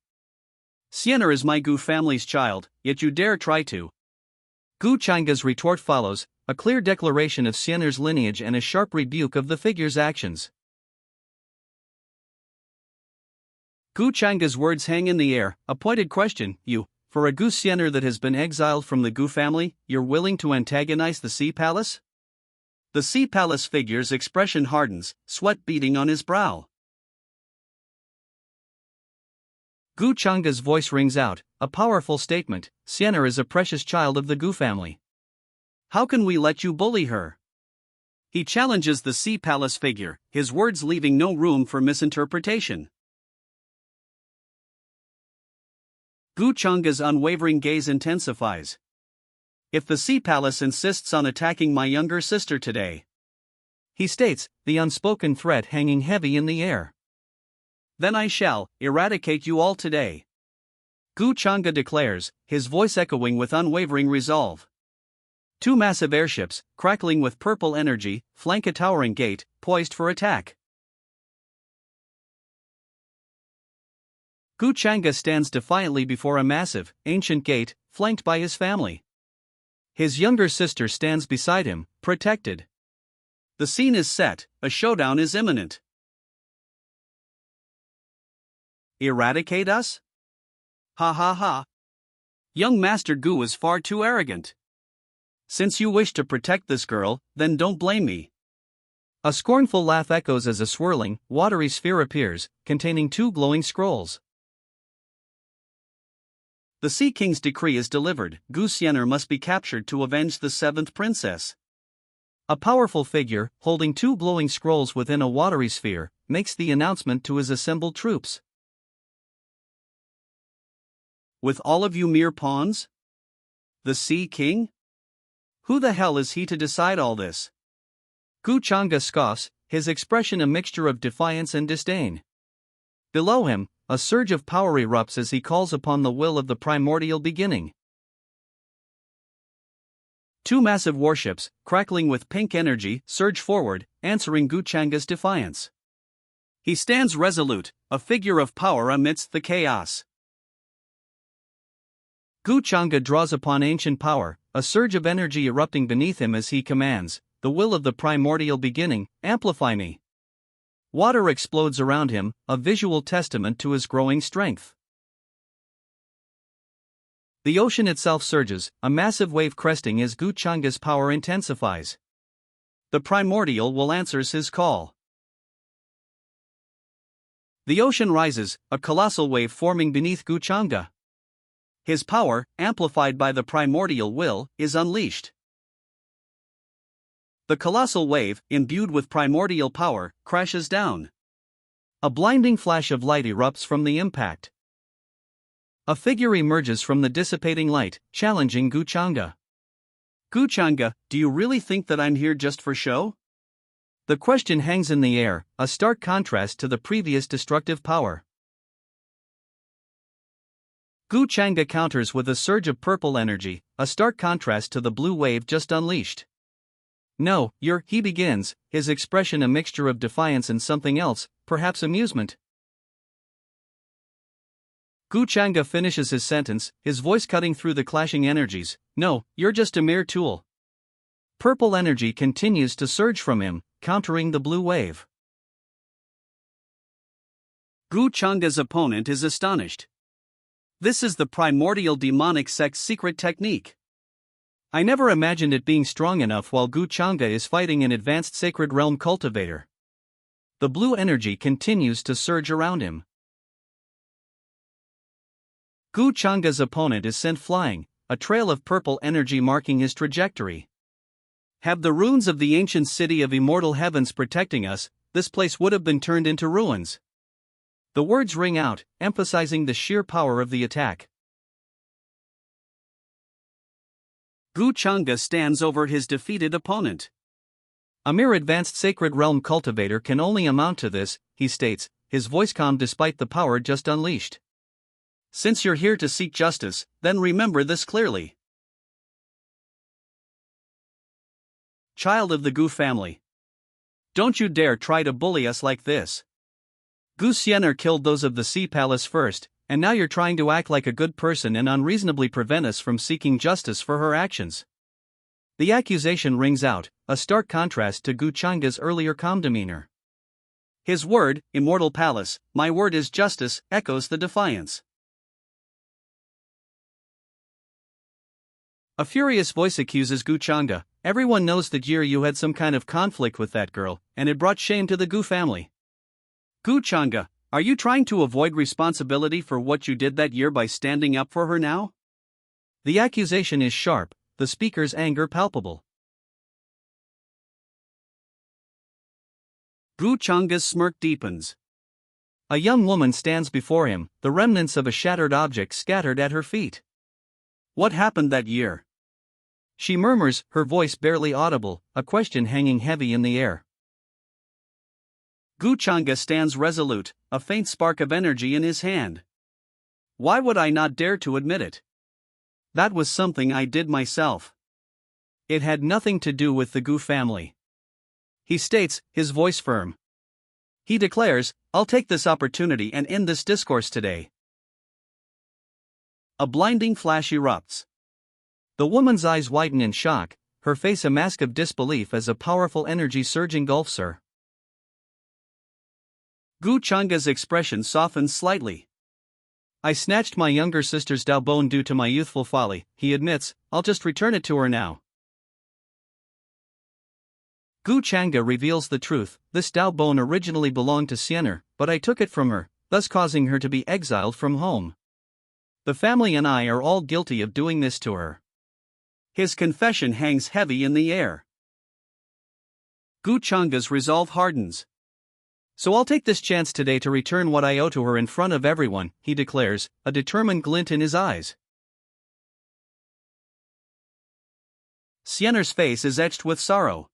Xiener is my Gu family's child, yet you dare try to. Gu Changa's retort follows, a clear declaration of Xiener's lineage and a sharp rebuke of the figure's actions. Gu Changa's words hang in the air, a pointed question. You, for a Gu Xiener that has been exiled from the Gu family, you're willing to antagonize the Sea Palace? The Sea Palace figure's expression hardens, sweat beading on his brow. Gu Changa's voice rings out, a powerful statement. Xiener is a precious child of the Gu family. How can we let you bully her? He challenges the Sea Palace figure, his words leaving no room for misinterpretation. Gu Changa's unwavering gaze intensifies. If the Sea Palace insists on attacking my younger sister today, he states, the unspoken threat hanging heavy in the air, then I shall eradicate you all today. Gu Changa declares, his voice echoing with unwavering resolve. Two massive airships, crackling with purple energy, flank a towering gate, poised for attack. Gu Changa stands defiantly before a massive, ancient gate, flanked by his family. His younger sister stands beside him, protected. The scene is set, a showdown is imminent. Eradicate us? Ha ha ha. Young Master Gu is far too arrogant. Since you wish to protect this girl, then don't blame me. A scornful laugh echoes as a swirling, watery sphere appears, containing two glowing scrolls. The Sea King's decree is delivered. Gu Xiener must be captured to avenge the seventh princess. A powerful figure, holding two glowing scrolls within a watery sphere, makes the announcement to his assembled troops. With all of you mere pawns? The Sea King? Who the hell is he to decide all this? Gu Changa scoffs, his expression a mixture of defiance and disdain. Below him, a surge of power erupts as he calls upon the will of the primordial beginning. Two massive warships, crackling with pink energy, surge forward, answering Gu Changa's defiance. He stands resolute, a figure of power amidst the chaos. Gu Changa draws upon ancient power, a surge of energy erupting beneath him as he commands, the will of the primordial beginning, amplify me. Water explodes around him, a visual testament to his growing strength. The ocean itself surges, a massive wave cresting as Gu Changa's power intensifies. The primordial will answers his call. The ocean rises, a colossal wave forming beneath Gu Changa. His power, amplified by the primordial will, is unleashed. The colossal wave, imbued with primordial power, crashes down. A blinding flash of light erupts from the impact. A figure emerges from the dissipating light, challenging Gu Changa. Gu Changa, do you really think that I'm here just for show? The question hangs in the air, a stark contrast to the previous destructive power. Gu Changa counters with a surge of purple energy, a stark contrast to the blue wave just unleashed. No, he begins, his expression a mixture of defiance and something else, perhaps amusement. Gu Changa finishes his sentence, his voice cutting through the clashing energies. No, you're just a mere tool. Purple energy continues to surge from him, countering the blue wave. Gu Changa's opponent is astonished. This is the primordial demonic sect's secret technique. I never imagined it being strong enough while Gu Changa is fighting an advanced sacred realm cultivator. The blue energy continues to surge around him. Gu Changa's opponent is sent flying, a trail of purple energy marking his trajectory. Have the runes of the ancient city of immortal heavens protecting us, this place would have been turned into ruins. The words ring out, emphasizing the sheer power of the attack. Gu Changa stands over his defeated opponent. A mere advanced sacred realm cultivator can only amount to this, he states, his voice calm despite the power just unleashed. Since you're here to seek justice, then remember this clearly. Child of the Gu family. Don't you dare try to bully us like this. Gu Xiener killed those of the Sea Palace first, and now you're trying to act like a good person and unreasonably prevent us from seeking justice for her actions. The accusation rings out, a stark contrast to Gu Changa's earlier calm demeanor. His word, immortal palace, my word is justice, echoes the defiance. A furious voice accuses Gu Changa. Everyone knows that year you had some kind of conflict with that girl, and it brought shame to the Gu family. Gu Changa, are you trying to avoid responsibility for what you did that year by standing up for her now? The accusation is sharp, the speaker's anger palpable. Gu Changa's smirk deepens. A young woman stands before him, the remnants of a shattered object scattered at her feet. What happened that year? She murmurs, her voice barely audible, a question hanging heavy in the air. Gu Changa stands resolute, a faint spark of energy in his hand. Why would I not dare to admit it? That was something I did myself. It had nothing to do with the Gu family. He states, his voice firm. He declares, I'll take this opportunity and end this discourse today. A blinding flash erupts. The woman's eyes widen in shock, her face a mask of disbelief as a powerful energy surge engulfs her. Gu Changa's expression softens slightly. I snatched my younger sister's daobon due to my youthful folly, he admits, I'll just return it to her now. Gu Changa reveals the truth, this daobon originally belonged to Siener, but I took it from her, thus causing her to be exiled from home. The family and I are all guilty of doing this to her. His confession hangs heavy in the air. Gu Changa's resolve hardens. So I'll take this chance today to return what I owe to her in front of everyone, he declares, a determined glint in his eyes. Siener's face is etched with sorrow.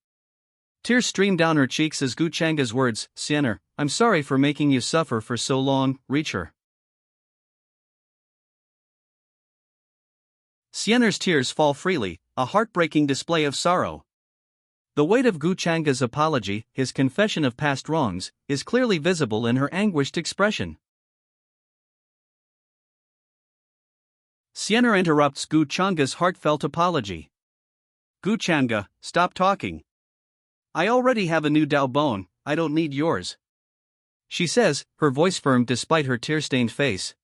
Tears stream down her cheeks as Gu Changa's words, Siener, I'm sorry for making you suffer for so long, reach her. Siener's tears fall freely, a heartbreaking display of sorrow. The weight of Gu Changa's apology, his confession of past wrongs, is clearly visible in her anguished expression. Siener interrupts Gu Changa's heartfelt apology. Gu Changa, stop talking. I already have a new daobon, I don't need yours. She says, her voice firm despite her tear-stained face.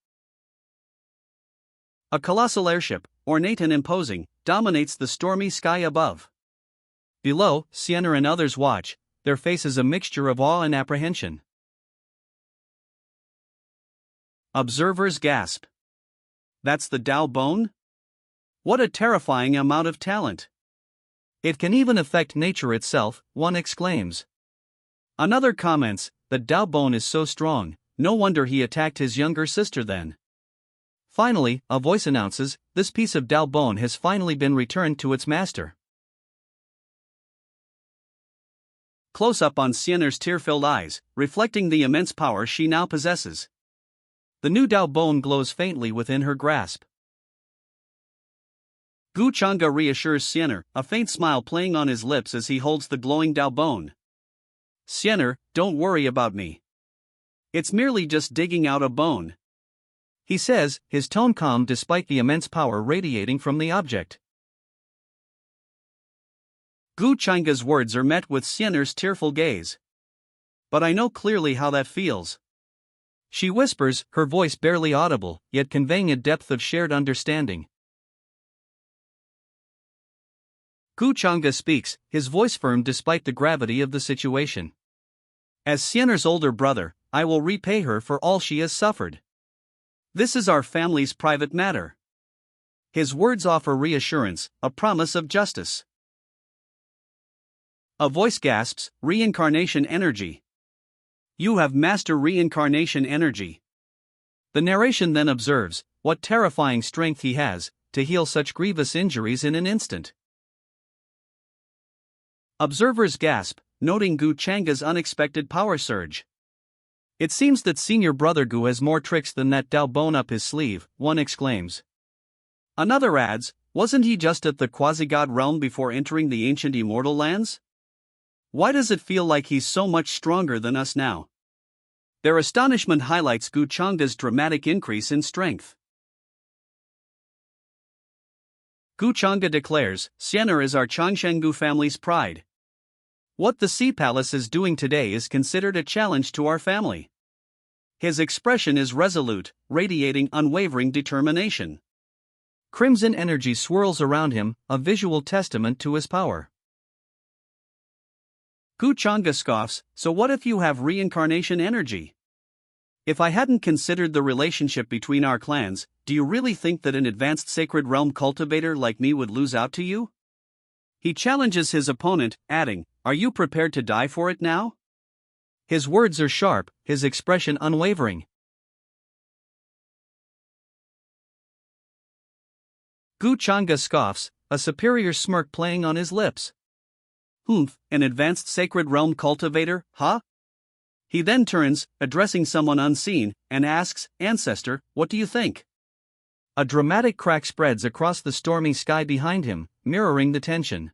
A colossal airship, ornate and imposing, dominates the stormy sky above. Below, Siener and others watch, their faces a mixture of awe and apprehension. Observers gasp. That's the daobon? What a terrifying amount of talent! It can even affect nature itself, one exclaims. Another comments, the daobon is so strong, no wonder he attacked his younger sister then. Finally, a voice announces, this piece of daobon has finally been returned to its master. Close up on Siener's tear-filled eyes, reflecting the immense power she now possesses. The new daobon glows faintly within her grasp. Gu Changa reassures Siener, a faint smile playing on his lips as he holds the glowing daobon. Siener, don't worry about me. It's merely just digging out a bone. He says, his tone calm despite the immense power radiating from the object. Gu Changa's words are met with Siener's tearful gaze. But I know clearly how that feels. She whispers, her voice barely audible, yet conveying a depth of shared understanding. Gu Changa speaks, his voice firm despite the gravity of the situation. As Siener's older brother, I will repay her for all she has suffered. This is our family's private matter. His words offer reassurance, a promise of justice. A voice gasps, reincarnation energy. You have master reincarnation energy. The narration then observes, what terrifying strength he has, to heal such grievous injuries in an instant. Observers gasp, noting Gu Changa's unexpected power surge. It seems that senior brother Gu has more tricks than that daobon up his sleeve, one exclaims. Another adds, wasn't he just at the quasi-god realm before entering the ancient immortal lands? Why does it feel like he's so much stronger than us now? Their astonishment highlights Gu Changa's dramatic increase in strength. Gu Changa declares, Siener is our Changshengu family's pride. What the Sea Palace is doing today is considered a challenge to our family. His expression is resolute, radiating unwavering determination. Crimson energy swirls around him, a visual testament to his power. Gu Changa scoffs, so what if you have reincarnation energy? If I hadn't considered the relationship between our clans, do you really think that an advanced sacred realm cultivator like me would lose out to you? He challenges his opponent, adding, "Are you prepared to die for it now?" His words are sharp, his expression unwavering. Gu Changa scoffs, a superior smirk playing on his lips. Humph, an advanced sacred realm cultivator, huh? He then turns, addressing someone unseen, and asks, "Ancestor, what do you think?" A dramatic crack spreads across the stormy sky behind him, mirroring the tension.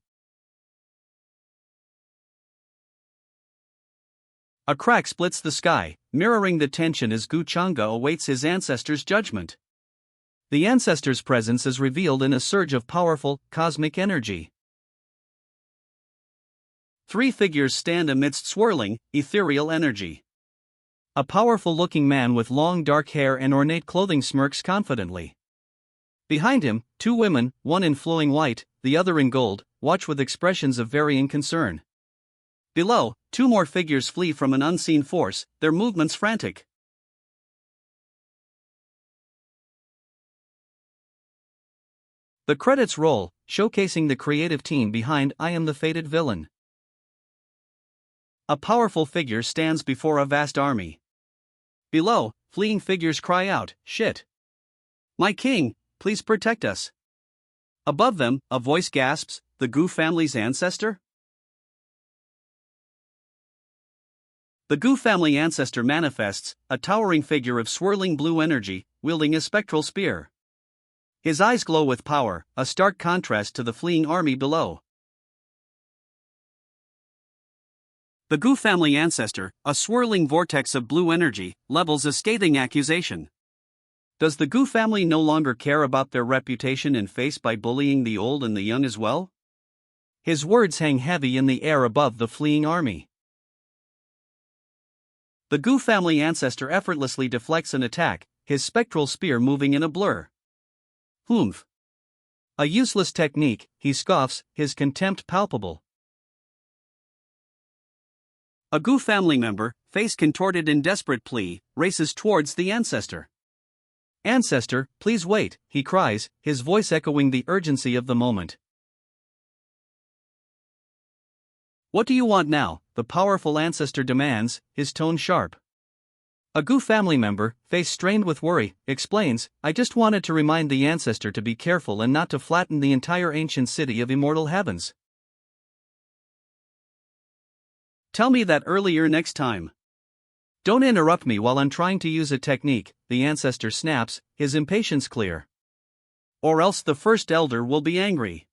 A crack splits the sky, mirroring the tension as Gu Changa awaits his ancestor's judgment. The ancestor's presence is revealed in a surge of powerful, cosmic energy. Three figures stand amidst swirling, ethereal energy. A powerful-looking man with long dark hair and ornate clothing smirks confidently. Behind him, two women, one in flowing white, the other in gold, watch with expressions of varying concern. Below, two more figures flee from an unseen force, their movements frantic. The credits roll, showcasing the creative team behind I Am the Fated Villain. A powerful figure stands before a vast army. Below, fleeing figures cry out, "Shit! My king, please protect us." Above them, a voice gasps, "The Gu family's ancestor?" The Gu family ancestor manifests, a towering figure of swirling blue energy, wielding a spectral spear. His eyes glow with power, a stark contrast to the fleeing army below. The Gu family ancestor, a swirling vortex of blue energy, levels a scathing accusation. Does the Gu family no longer care about their reputation and face by bullying the old and the young as well? His words hang heavy in the air above the fleeing army. The Gu family ancestor effortlessly deflects an attack, his spectral spear moving in a blur. Humph! A useless technique, he scoffs, his contempt palpable. A Gu family member, face contorted in desperate plea, races towards the ancestor. "Ancestor, please wait," he cries, his voice echoing the urgency of the moment. "What do you want now?" the powerful ancestor demands, his tone sharp. A Gu family member, face strained with worry, explains, "I just wanted to remind the ancestor to be careful and not to flatten the entire ancient city of immortal heavens." "Tell me that earlier next time. Don't interrupt me while I'm trying to use a technique," the ancestor snaps, his impatience clear. "Or else the first elder will be angry."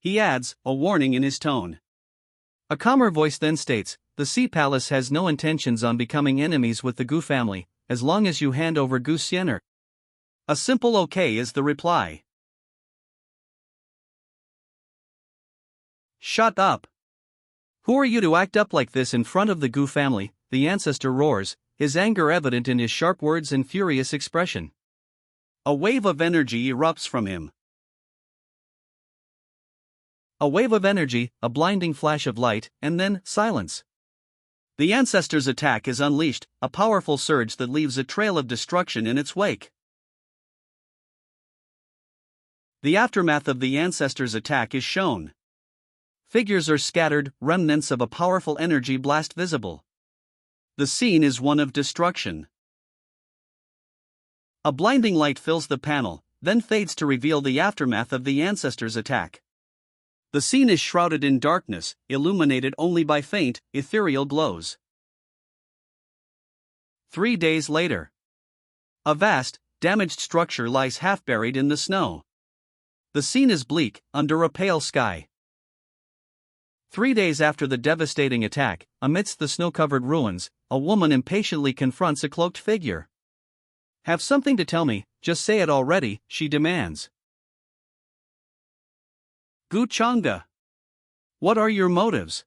He adds, a warning in his tone. A calmer voice then states, "The Sea Palace has no intentions on becoming enemies with the Gu family, as long as you hand over Gu Xiener." A simple okay is the reply. "Shut up! Who are you to act up like this in front of the Gu family?" the ancestor roars, his anger evident in his sharp words and furious expression. A wave of energy erupts from him. A wave of energy, a blinding flash of light, and then, silence. The ancestor's attack is unleashed, a powerful surge that leaves a trail of destruction in its wake. The aftermath of the ancestor's attack is shown. Figures are scattered, remnants of a powerful energy blast visible. The scene is one of destruction. A blinding light fills the panel, then fades to reveal the aftermath of the ancestor's attack. The scene is shrouded in darkness, illuminated only by faint, ethereal glows. 3 days later. A vast, damaged structure lies half buried in the snow. The scene is bleak, under a pale sky. 3 days after the devastating attack, amidst the snow-covered ruins, a woman impatiently confronts a cloaked figure. "Have something to tell me, just say it already," she demands. "Gu Changa, what are your motives?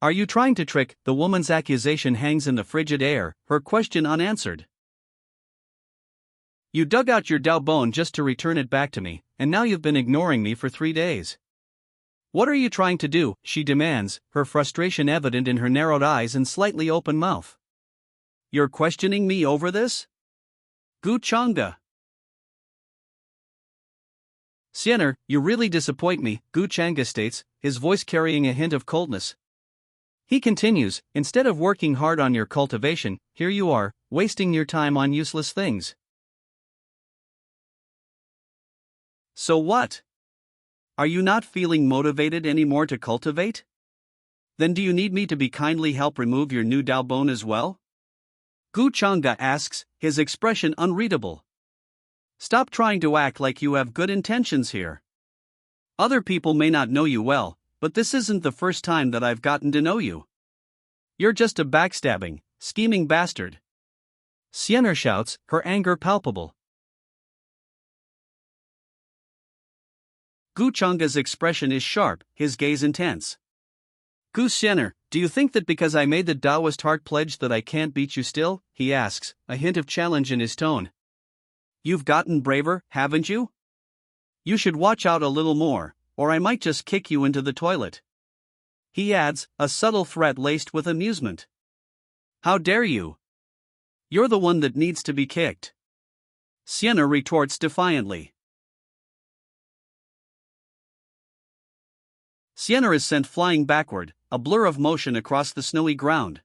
Are you trying to trick? The woman's accusation hangs in the frigid air, her question unanswered. You dug out your Dao bone just to return it back to me, and now you've been ignoring me for 3 days. What are you trying to do? She demands, her frustration evident in her narrowed eyes and slightly open mouth. You're questioning me over this? Gu Changde. Xiener, you really disappoint me, Gu Changde states, his voice carrying a hint of coldness. He continues, instead of working hard on your cultivation, here you are, wasting your time on useless things. So what? Are you not feeling motivated anymore to cultivate? Then do you need me to be kindly help remove your new Dao bone as well? Gu Changde asks, his expression unreadable. Stop trying to act like you have good intentions here. Other people may not know you well, but this isn't the first time that I've gotten to know you. You're just a backstabbing, scheming bastard. Xiener shouts, her anger palpable. Gu Changde's expression is sharp, his gaze intense. Gu Xiener, do you think that because I made the Taoist heart pledge that I can't beat you still? He asks, a hint of challenge in his tone. You've gotten braver, haven't you? You should watch out a little more, or I might just kick you into the toilet. He adds, a subtle threat laced with amusement. How dare you? You're the one that needs to be kicked. Xiener retorts defiantly. Xiener is sent flying backward, a blur of motion across the snowy ground.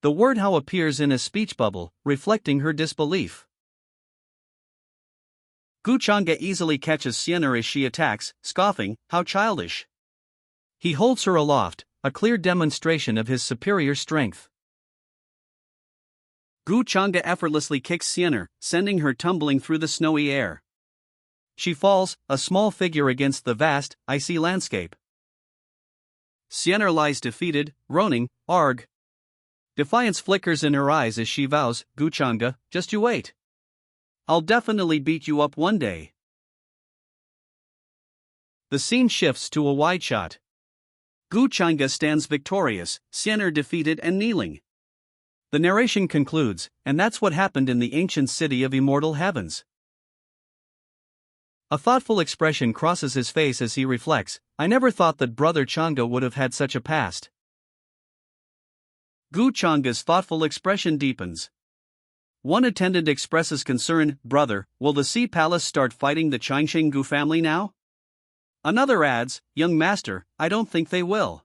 The word how appears in a speech bubble, reflecting her disbelief. Gu Changde easily catches Xiener as she attacks, scoffing, how childish. He holds her aloft, a clear demonstration of his superior strength. Gu Changde effortlessly kicks Xiener, sending her tumbling through the snowy air. She falls, a small figure against the vast, icy landscape. Xiener lies defeated, groaning, arg. Defiance flickers in her eyes as she vows, Gu Changde, just you wait. I'll definitely beat you up one day. The scene shifts to a wide shot. Gu Changde stands victorious, Xiener defeated and kneeling. The narration concludes, and that's what happened in the ancient city of immortal heavens. A thoughtful expression crosses his face as he reflects, I never thought that Brother Changde would have had such a past. Gu Changde's thoughtful expression deepens. One attendant expresses concern, brother, will the Sea Palace start fighting the Changsheng family now? Another adds, young master, I don't think they will.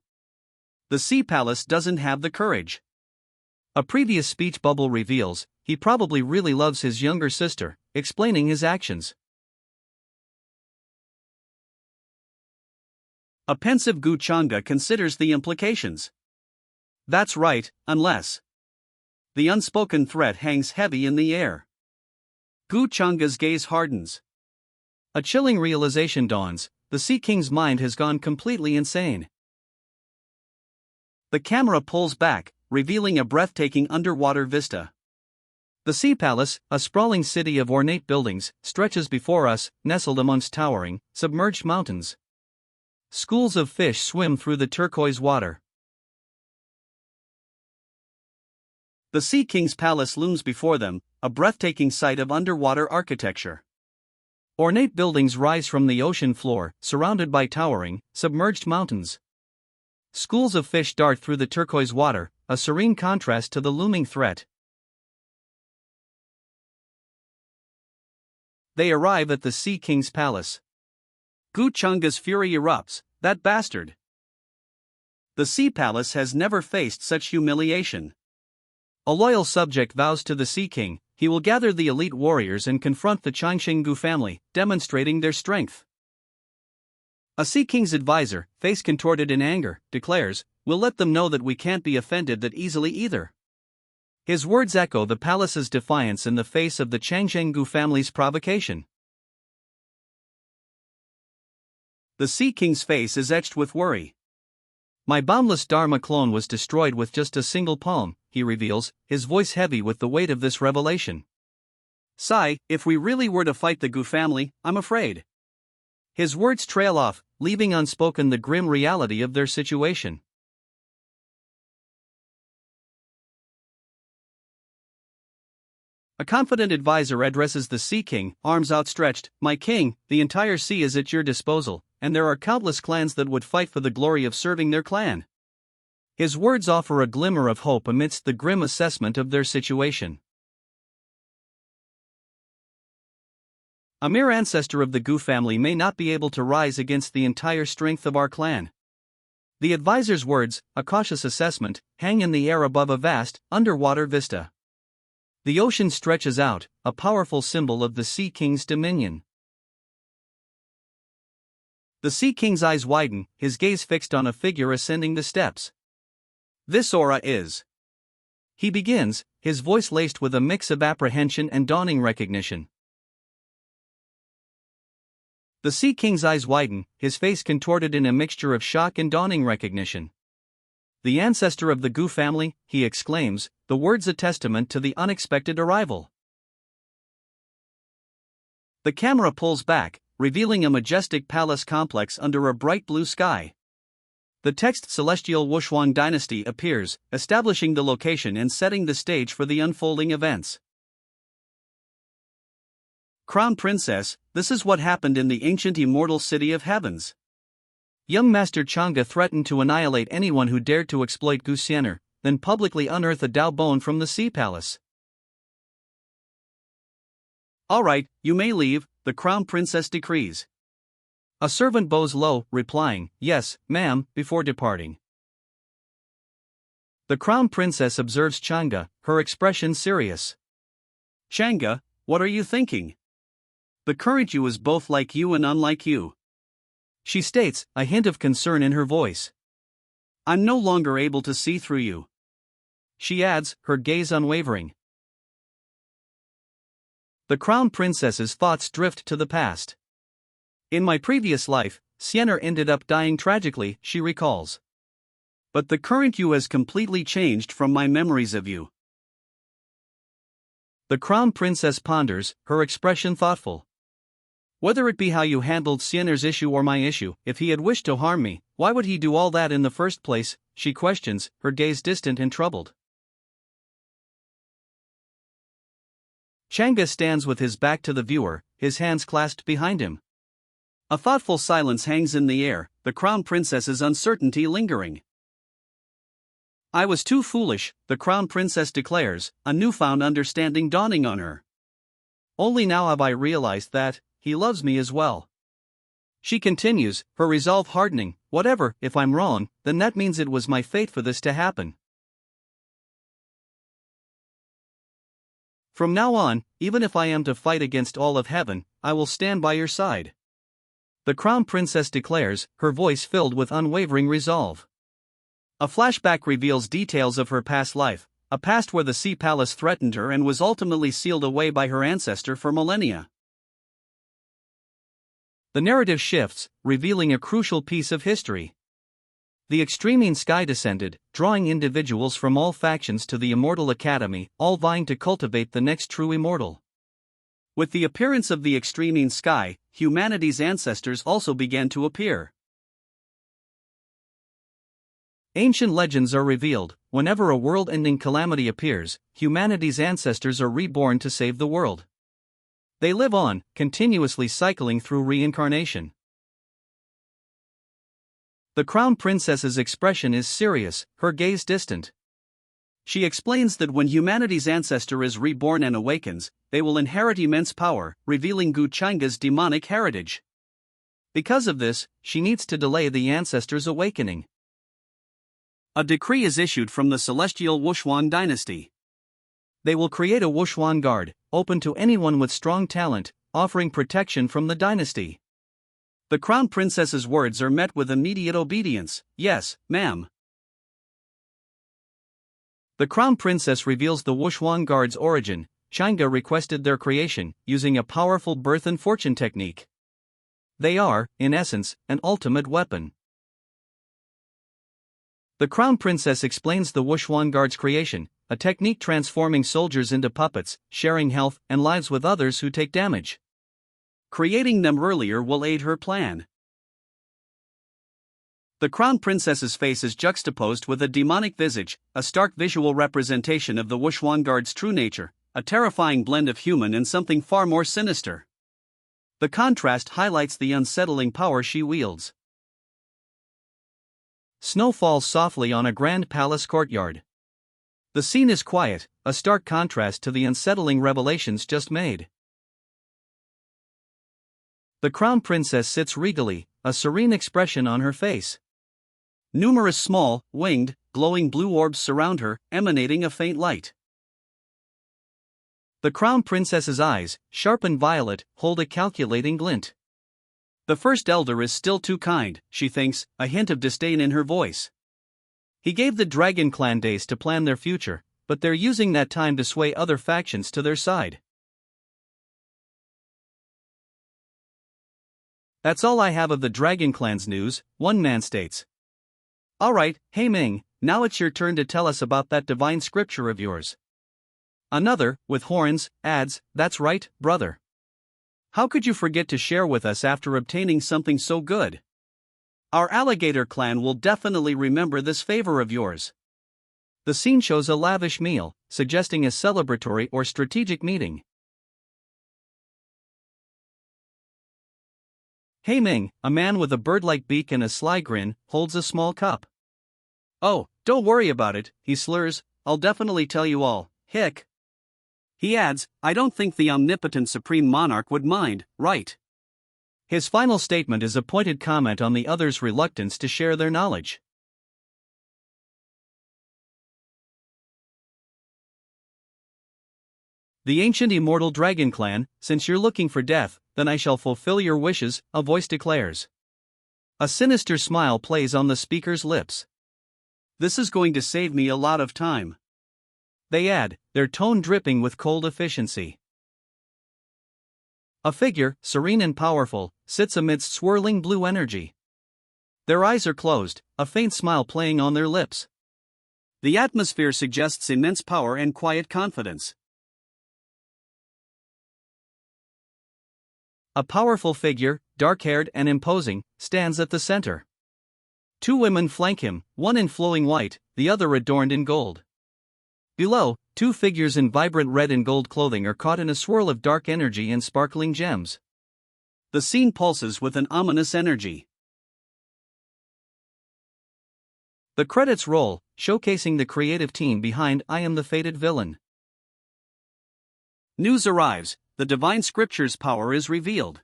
The Sea Palace doesn't have the courage. A previous speech bubble reveals, he probably really loves his younger sister, explaining his actions. A pensive Gu Changde considers the implications. That's right, unless. The unspoken threat hangs heavy in the air. Gu Changde's gaze hardens. A chilling realization dawns, the Sea King's mind has gone completely insane. The camera pulls back, revealing a breathtaking underwater vista. The Sea Palace, a sprawling city of ornate buildings, stretches before us, nestled amongst towering, submerged mountains. Schools of fish swim through the turquoise water. The Sea King's palace looms before them, a breathtaking sight of underwater architecture. Ornate buildings rise from the ocean floor, surrounded by towering, submerged mountains. Schools of fish dart through the turquoise water, a serene contrast to the looming threat. They arrive at the Sea King's palace. Gu Changde's fury erupts, that bastard. The Sea Palace has never faced such humiliation. A loyal subject vows to the Sea King, he will gather the elite warriors and confront the Changsheng family, demonstrating their strength. A Sea King's advisor, face contorted in anger, declares, we'll let them know that we can't be offended that easily either. His words echo the palace's defiance in the face of the Changsheng family's provocation. The Sea King's face is etched with worry. My boundless Dharma clone was destroyed with just a single palm, he reveals, his voice heavy with the weight of this revelation. Sigh, if we really were to fight the Gu family, I'm afraid. His words trail off, leaving unspoken the grim reality of their situation. A confident advisor addresses the Sea King, arms outstretched. My king, the entire sea is at your disposal, and there are countless clans that would fight for the glory of serving their clan. His words offer a glimmer of hope amidst the grim assessment of their situation. A mere ancestor of the Gu family may not be able to rise against the entire strength of our clan. The advisor's words, a cautious assessment, hang in the air above a vast, underwater vista. The ocean stretches out, a powerful symbol of the Sea King's dominion. The Sea King's eyes widen, his gaze fixed on a figure ascending the steps. This aura is. He begins, his voice laced with a mix of apprehension and dawning recognition. The Sea King's eyes widen, his face contorted in a mixture of shock and dawning recognition. The ancestor of the Gu family, he exclaims, the words a testament to the unexpected arrival. The camera pulls back, revealing a majestic palace complex under a bright blue sky. The text Celestial Wushuang Dynasty appears, establishing the location and setting the stage for the unfolding events. Crown Princess, this is what happened in the ancient immortal city of heavens. Young Master Chang'e threatened to annihilate anyone who dared to exploit Gu Xianer, then publicly unearth a Dao bone from the sea palace. Alright, you may leave, the Crown Princess decrees. A servant bows low, replying, yes, ma'am, before departing. The Crown Princess observes Chang'e, her expression serious. Chang'e, what are you thinking? The current you is both like you and unlike you. She states, a hint of concern in her voice. I'm no longer able to see through you. She adds, her gaze unwavering. The Crown Princess's thoughts drift to the past. In my previous life, Xianer ended up dying tragically, she recalls. But the current you has completely changed from my memories of you. The Crown Princess ponders, her expression thoughtful. Whether it be how you handled Xianer's issue or my issue, if he had wished to harm me, why would he do all that in the first place, she questions, her gaze distant and troubled. Chang'e stands with his back to the viewer, his hands clasped behind him. A thoughtful silence hangs in the air, the Crown Princess's uncertainty lingering. I was too foolish, the Crown Princess declares, a newfound understanding dawning on her. Only now have I realized that he loves me as well. She continues, her resolve hardening, whatever, if I'm wrong, then that means it was my fate for this to happen. From now on, even if I am to fight against all of heaven, I will stand by your side. The Crown Princess declares, her voice filled with unwavering resolve. A flashback reveals details of her past life, a past where the Sea Palace threatened her and was ultimately sealed away by her ancestor for millennia. The narrative shifts, revealing a crucial piece of history. The Extremine Sky descended, drawing individuals from all factions to the Immortal Academy, all vying to cultivate the next true immortal. With the appearance of the Extremine Sky, humanity's ancestors also began to appear. Ancient legends are revealed. Whenever a world-ending calamity appears, humanity's ancestors are reborn to save the world. They live on, continuously cycling through reincarnation. The Crown Princess's expression is serious, her gaze distant. She explains that when humanity's ancestor is reborn and awakens, they will inherit immense power, revealing Gu Chang'e's demonic heritage. Because of this, she needs to delay the ancestor's awakening. A decree is issued from the Celestial Wushuang Dynasty. They will create a Wushuang Guard, open to anyone with strong talent, offering protection from the dynasty. The Crown Princess's words are met with immediate obedience. Yes, ma'am. The Crown Princess reveals the Wushuang Guard's origin. Chang'e requested their creation, using a powerful birth and fortune technique. They are, in essence, an ultimate weapon. The Crown Princess explains the Wushuang Guard's creation, a technique transforming soldiers into puppets, sharing health and lives with others who take damage. Creating them earlier will aid her plan. The Crown Princess's face is juxtaposed with a demonic visage, a stark visual representation of the Wushuang Guard's true nature, a terrifying blend of human and something far more sinister. The contrast highlights the unsettling power she wields. Snow falls softly on a grand palace courtyard. The scene is quiet, a stark contrast to the unsettling revelations just made. The crown princess sits regally, a serene expression on her face. Numerous small, winged, glowing blue orbs surround her, emanating a faint light. The crown princess's eyes, sharp and violet, hold a calculating glint. The first elder is still too kind, she thinks, a hint of disdain in her voice. He gave the Dragon Clan days to plan their future, but they're using that time to sway other factions to their side. That's all I have of the Dragon Clan's news, one man states. Alright, hey Ming, now it's your turn to tell us about that divine scripture of yours. Another, with horns, adds, that's right, brother. How could you forget to share with us after obtaining something so good? Our alligator clan will definitely remember this favor of yours. The scene shows a lavish meal, suggesting a celebratory or strategic meeting. Hey Ming, a man with a bird-like beak and a sly grin, holds a small cup. Oh, don't worry about it, he slurs, I'll definitely tell you all, hick. He adds, I don't think the omnipotent supreme monarch would mind, right? His final statement is a pointed comment on the others' reluctance to share their knowledge. The ancient immortal dragon clan, since you're looking for death, then I shall fulfill your wishes, a voice declares. A sinister smile plays on the speaker's lips. This is going to save me a lot of time. They add, their tone dripping with cold efficiency. A figure, serene and powerful, sits amidst swirling blue energy. Their eyes are closed, a faint smile playing on their lips. The atmosphere suggests immense power and quiet confidence. A powerful figure, dark-haired and imposing, stands at the center. Two women flank him, one in flowing white, the other adorned in gold. Below, two figures in vibrant red and gold clothing are caught in a swirl of dark energy and sparkling gems. The scene pulses with an ominous energy. The credits roll, showcasing the creative team behind I Am the Fated Villain. News arrives, the divine scripture's power is revealed.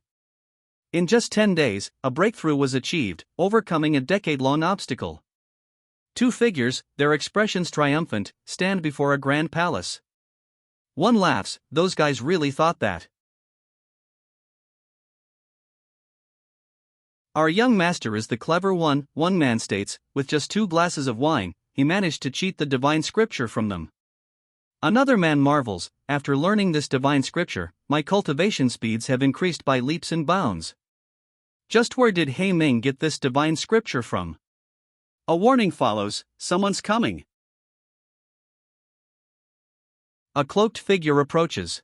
In just 10 days, a breakthrough was achieved, overcoming a decade-long obstacle. Two figures, their expressions triumphant, stand before a grand palace. One laughs, those guys really thought that. Our young master is the clever one man states, with just 2 glasses of wine, he managed to cheat the divine scripture from them. Another man marvels, after learning this divine scripture, my cultivation speeds have increased by leaps and bounds. Just where did He Ming get this divine scripture from? A warning follows, someone's coming. A cloaked figure approaches.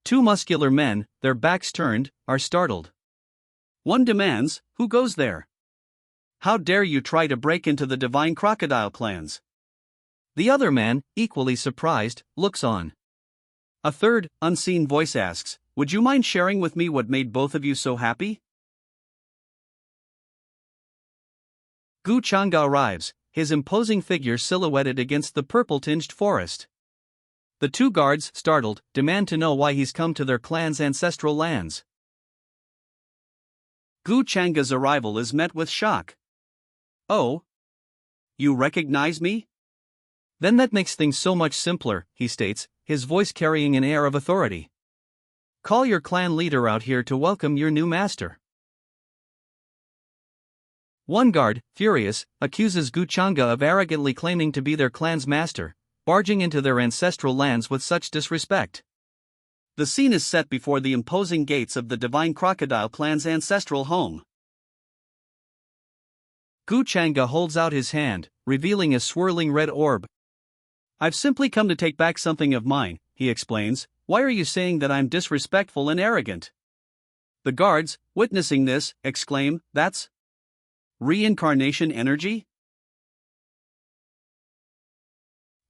2 muscular men, their backs turned, are startled. One demands, who goes there? How dare you try to break into the divine crocodile clans? The other man, equally surprised, looks on. A third, unseen voice asks, would you mind sharing with me what made both of you so happy? Gu Chang'e arrives, his imposing figure silhouetted against the purple-tinged forest. The 2 guards, startled, demand to know why he's come to their clan's ancestral lands. Gu Chang'e's arrival is met with shock. Oh? You recognize me? Then that makes things so much simpler, he states, his voice carrying an air of authority. Call your clan leader out here to welcome your new master. One guard, furious, accuses Gu Chang'e of arrogantly claiming to be their clan's master, barging into their ancestral lands with such disrespect. The scene is set before the imposing gates of the divine crocodile clan's ancestral home. Gu Chang'e holds out his hand, revealing a swirling red orb. I've simply come to take back something of mine, he explains. Why are you saying that I'm disrespectful and arrogant? The guards, witnessing this, exclaim, that's reincarnation energy?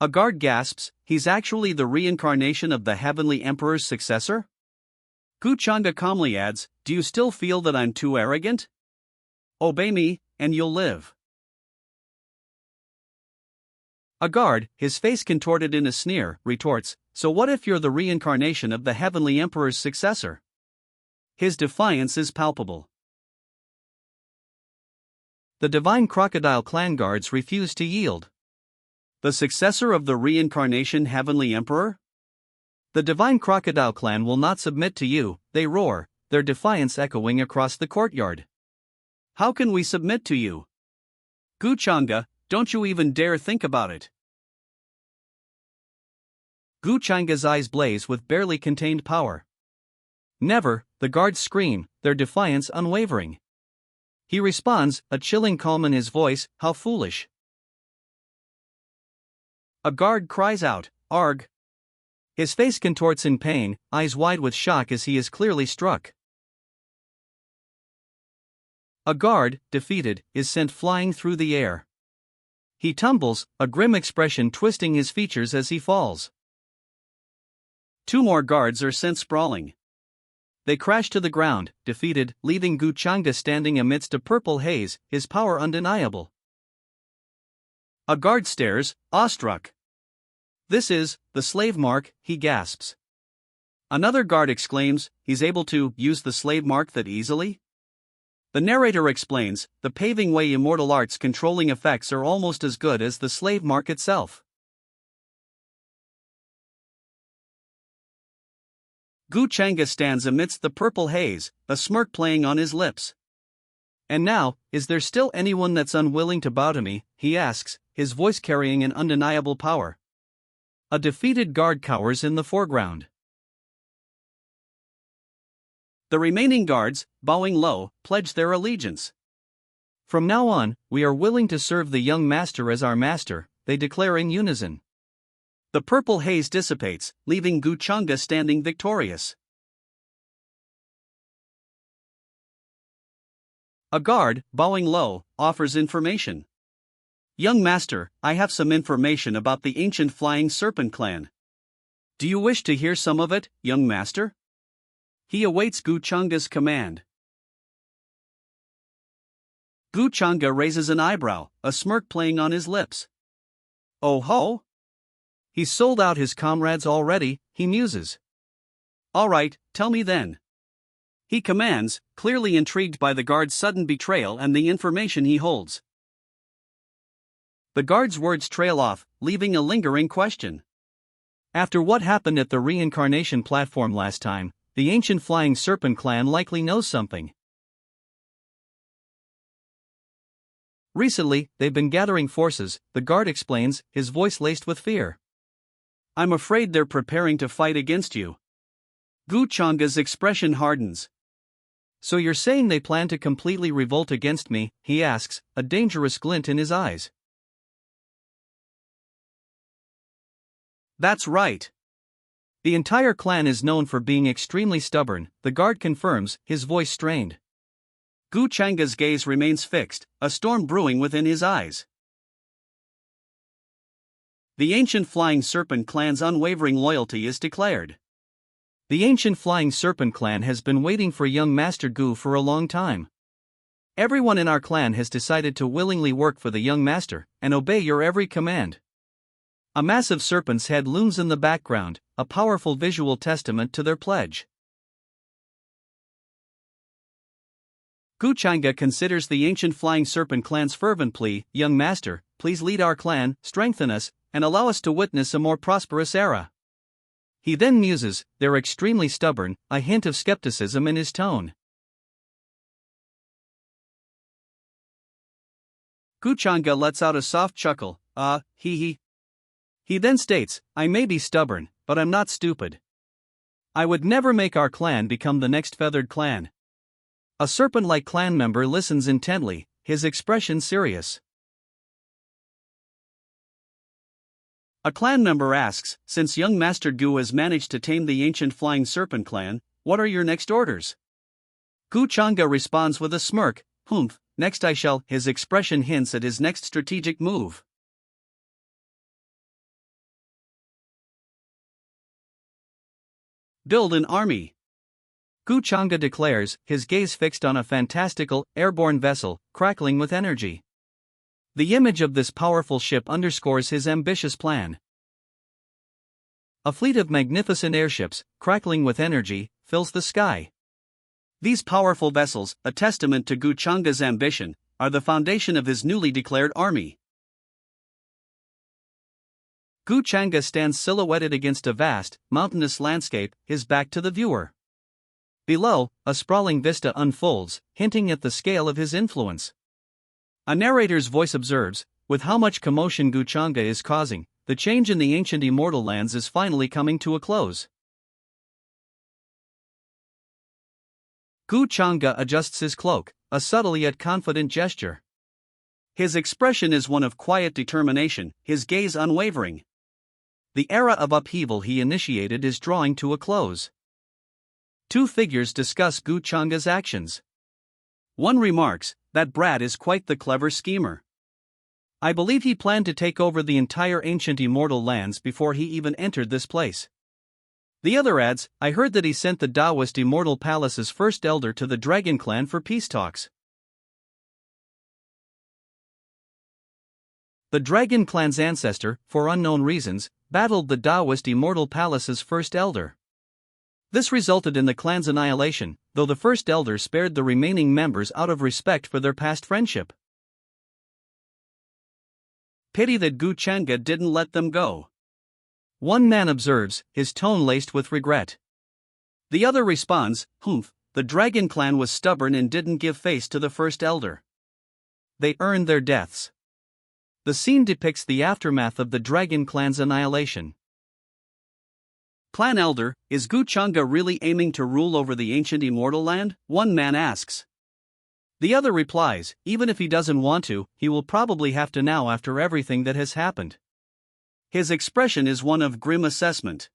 A guard gasps, he's actually the reincarnation of the Heavenly Emperor's successor? Gu Changa calmly adds, do you still feel that I'm too arrogant? Obey me, and you'll live. A guard, his face contorted in a sneer, retorts, so what if you're the reincarnation of the Heavenly Emperor's successor? His defiance is palpable. The Divine Crocodile clan guards refuse to yield. The successor of the reincarnation Heavenly Emperor? The Divine Crocodile clan will not submit to you, they roar, their defiance echoing across the courtyard. How can we submit to you? Gu Changa, don't you even dare think about it. Gu Changa's eyes blaze with barely contained power. Never, the guards scream, their defiance unwavering. He responds, a chilling calm in his voice, how foolish. A guard cries out, Arg! His face contorts in pain, eyes wide with shock as he is clearly struck. A guard, defeated, is sent flying through the air. He tumbles, a grim expression twisting his features as he falls. 2 more guards are sent sprawling. They crash to the ground, defeated, leaving Gu Changa standing amidst a purple haze, his power undeniable. A guard stares, awestruck. This is the slave mark, he gasps. Another guard exclaims, he's able to use the slave mark that easily? The narrator explains, the paving way immortal art's controlling effects are almost as good as the slave mark itself. Gu Changa stands amidst the purple haze, a smirk playing on his lips. And now, is there still anyone that's unwilling to bow to me, he asks, his voice carrying an undeniable power. A defeated guard cowers in the foreground. The remaining guards, bowing low, pledge their allegiance. From now on, we are willing to serve the young master as our master, they declare in unison. The purple haze dissipates, leaving Gu Changa standing victorious. A guard, bowing low, offers information. Young master, I have some information about the ancient Flying Serpent clan. Do you wish to hear some of it, young master? He awaits Gu Changa's command. Gu Changa raises an eyebrow, a smirk playing on his lips. Oh ho! He's sold out his comrades already, he muses. All right, tell me then. He commands, clearly intrigued by the guard's sudden betrayal and the information he holds. The guard's words trail off, leaving a lingering question. After what happened at the reincarnation platform last time, the ancient Flying Serpent clan likely knows something. Recently, they've been gathering forces, the guard explains, his voice laced with fear. I'm afraid they're preparing to fight against you. Gu Changa's expression hardens. So you're saying they plan to completely revolt against me, he asks, a dangerous glint in his eyes. That's right. The entire clan is known for being extremely stubborn, the guard confirms, his voice strained. Gu Changa's gaze remains fixed, a storm brewing within his eyes. The ancient Flying Serpent clan's unwavering loyalty is declared. The ancient Flying Serpent clan has been waiting for young Master Gu for a long time. Everyone in our clan has decided to willingly work for the young master, and obey your every command. A massive serpent's head looms in the background, a powerful visual testament to their pledge. Gu Changa considers the ancient Flying Serpent clan's fervent plea, young master, please lead our clan, strengthen us, and allow us to witness a more prosperous era. He then muses, they're extremely stubborn, a hint of skepticism in his tone. Gu Changa lets out a soft chuckle, hee. He then states, I may be stubborn, but I'm not stupid. I would never make our clan become the next feathered clan. A serpent-like clan member listens intently, his expression serious. A clan member asks, since young Master Gu has managed to tame the ancient Flying Serpent clan, what are your next orders? Gu Changa responds with a smirk, humph, next I shall, his expression hints at his next strategic move. Build an army. Gu Changa declares, his gaze fixed on a fantastical, airborne vessel, crackling with energy. The image of this powerful ship underscores his ambitious plan. A fleet of magnificent airships, crackling with energy, fills the sky. These powerful vessels, a testament to Gu Changa's ambition, are the foundation of his newly declared army. Gu Changa stands silhouetted against a vast, mountainous landscape, his back to the viewer. Below, a sprawling vista unfolds, hinting at the scale of his influence. A narrator's voice observes, with how much commotion Gu Changa is causing, the change in the ancient immortal lands is finally coming to a close. Gu Changa adjusts his cloak, a subtle yet confident gesture. His expression is one of quiet determination, his gaze unwavering. The era of upheaval he initiated is drawing to a close. Two figures discuss Gu Changa's actions. One remarks, "That brat is quite the clever schemer. I believe he planned to take over the entire ancient immortal lands before he even entered this place." The other adds, "I heard that he sent the Taoist Immortal Palace's first elder to the Dragon Clan for peace talks." The Dragon Clan's ancestor, for unknown reasons, battled the Taoist Immortal Palace's first elder. This resulted in the clan's annihilation, though the first elder spared the remaining members out of respect for their past friendship. Pity that Gu Changa didn't let them go. One man observes, his tone laced with regret. The other responds, "Humph, the Dragon Clan was stubborn and didn't give face to the first elder. They earned their deaths." The scene depicts the aftermath of the Dragon Clan's annihilation. Clan Elder, is Gu Changa really aiming to rule over the ancient immortal land? One man asks. The other replies, even if he doesn't want to, he will probably have to now after everything that has happened. His expression is one of grim assessment.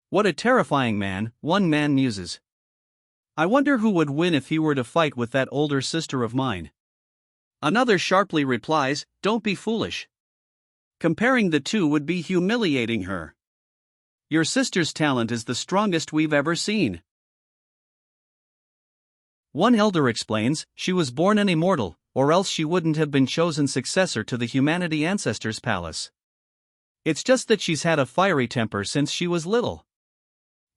What a terrifying man, one man muses. I wonder who would win if he were to fight with that older sister of mine. Another sharply replies, don't be foolish. Comparing the two would be humiliating her. Your sister's talent is the strongest we've ever seen. One elder explains, she was born an immortal, or else she wouldn't have been chosen successor to the Humanity Ancestors Palace. It's just that she's had a fiery temper since she was little.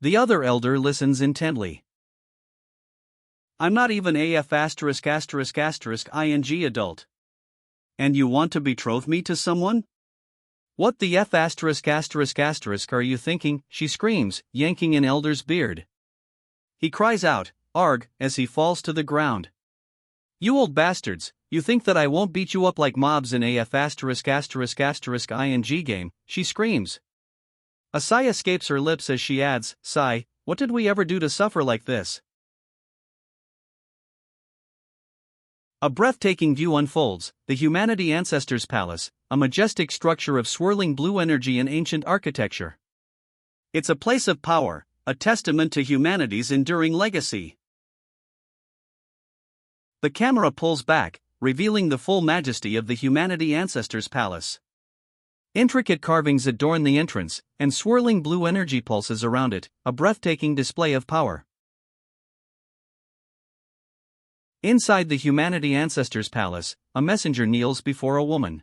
The other elder listens intently. I'm not even AF ****ing adult. And you want to betroth me to someone? What the F **** are you thinking? She screams, yanking an elder's beard. He cries out, arg, as he falls to the ground. You old bastards, you think that I won't beat you up like mobs in AF ****ing game, she screams. A sigh escapes her lips as she adds, sigh, what did we ever do to suffer like this? A breathtaking view unfolds, the Humanity Ancestors Palace, a majestic structure of swirling blue energy and ancient architecture. It's a place of power, a testament to humanity's enduring legacy. The camera pulls back, revealing the full majesty of the Humanity Ancestors Palace. Intricate carvings adorn the entrance, and swirling blue energy pulses around it, a breathtaking display of power. Inside the Humanity Ancestors Palace, a messenger kneels before a woman.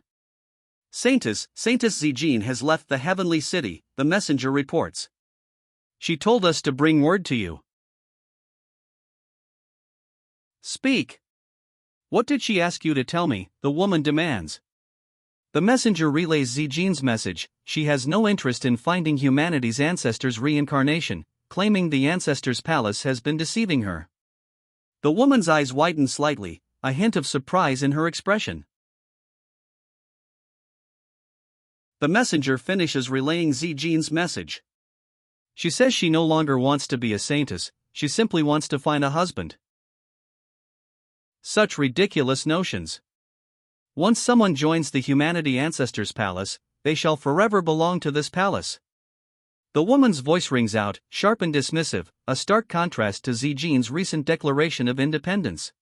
Saintess Zijin has left the heavenly city, the messenger reports. She told us to bring word to you. Speak. What did she ask you to tell me? The woman demands. The messenger relays Zijin's message. She has no interest in finding humanity's ancestors' reincarnation, claiming the Ancestors' Palace has been deceiving her. The woman's eyes widen slightly, a hint of surprise in her expression. The messenger finishes relaying Zijin's message. She says she no longer wants to be a saintess, she simply wants to find a husband. Such ridiculous notions. Once someone joins the Humanity Ancestors Palace, they shall forever belong to this palace. The woman's voice rings out, sharp and dismissive, a stark contrast to Zijin's recent declaration of independence.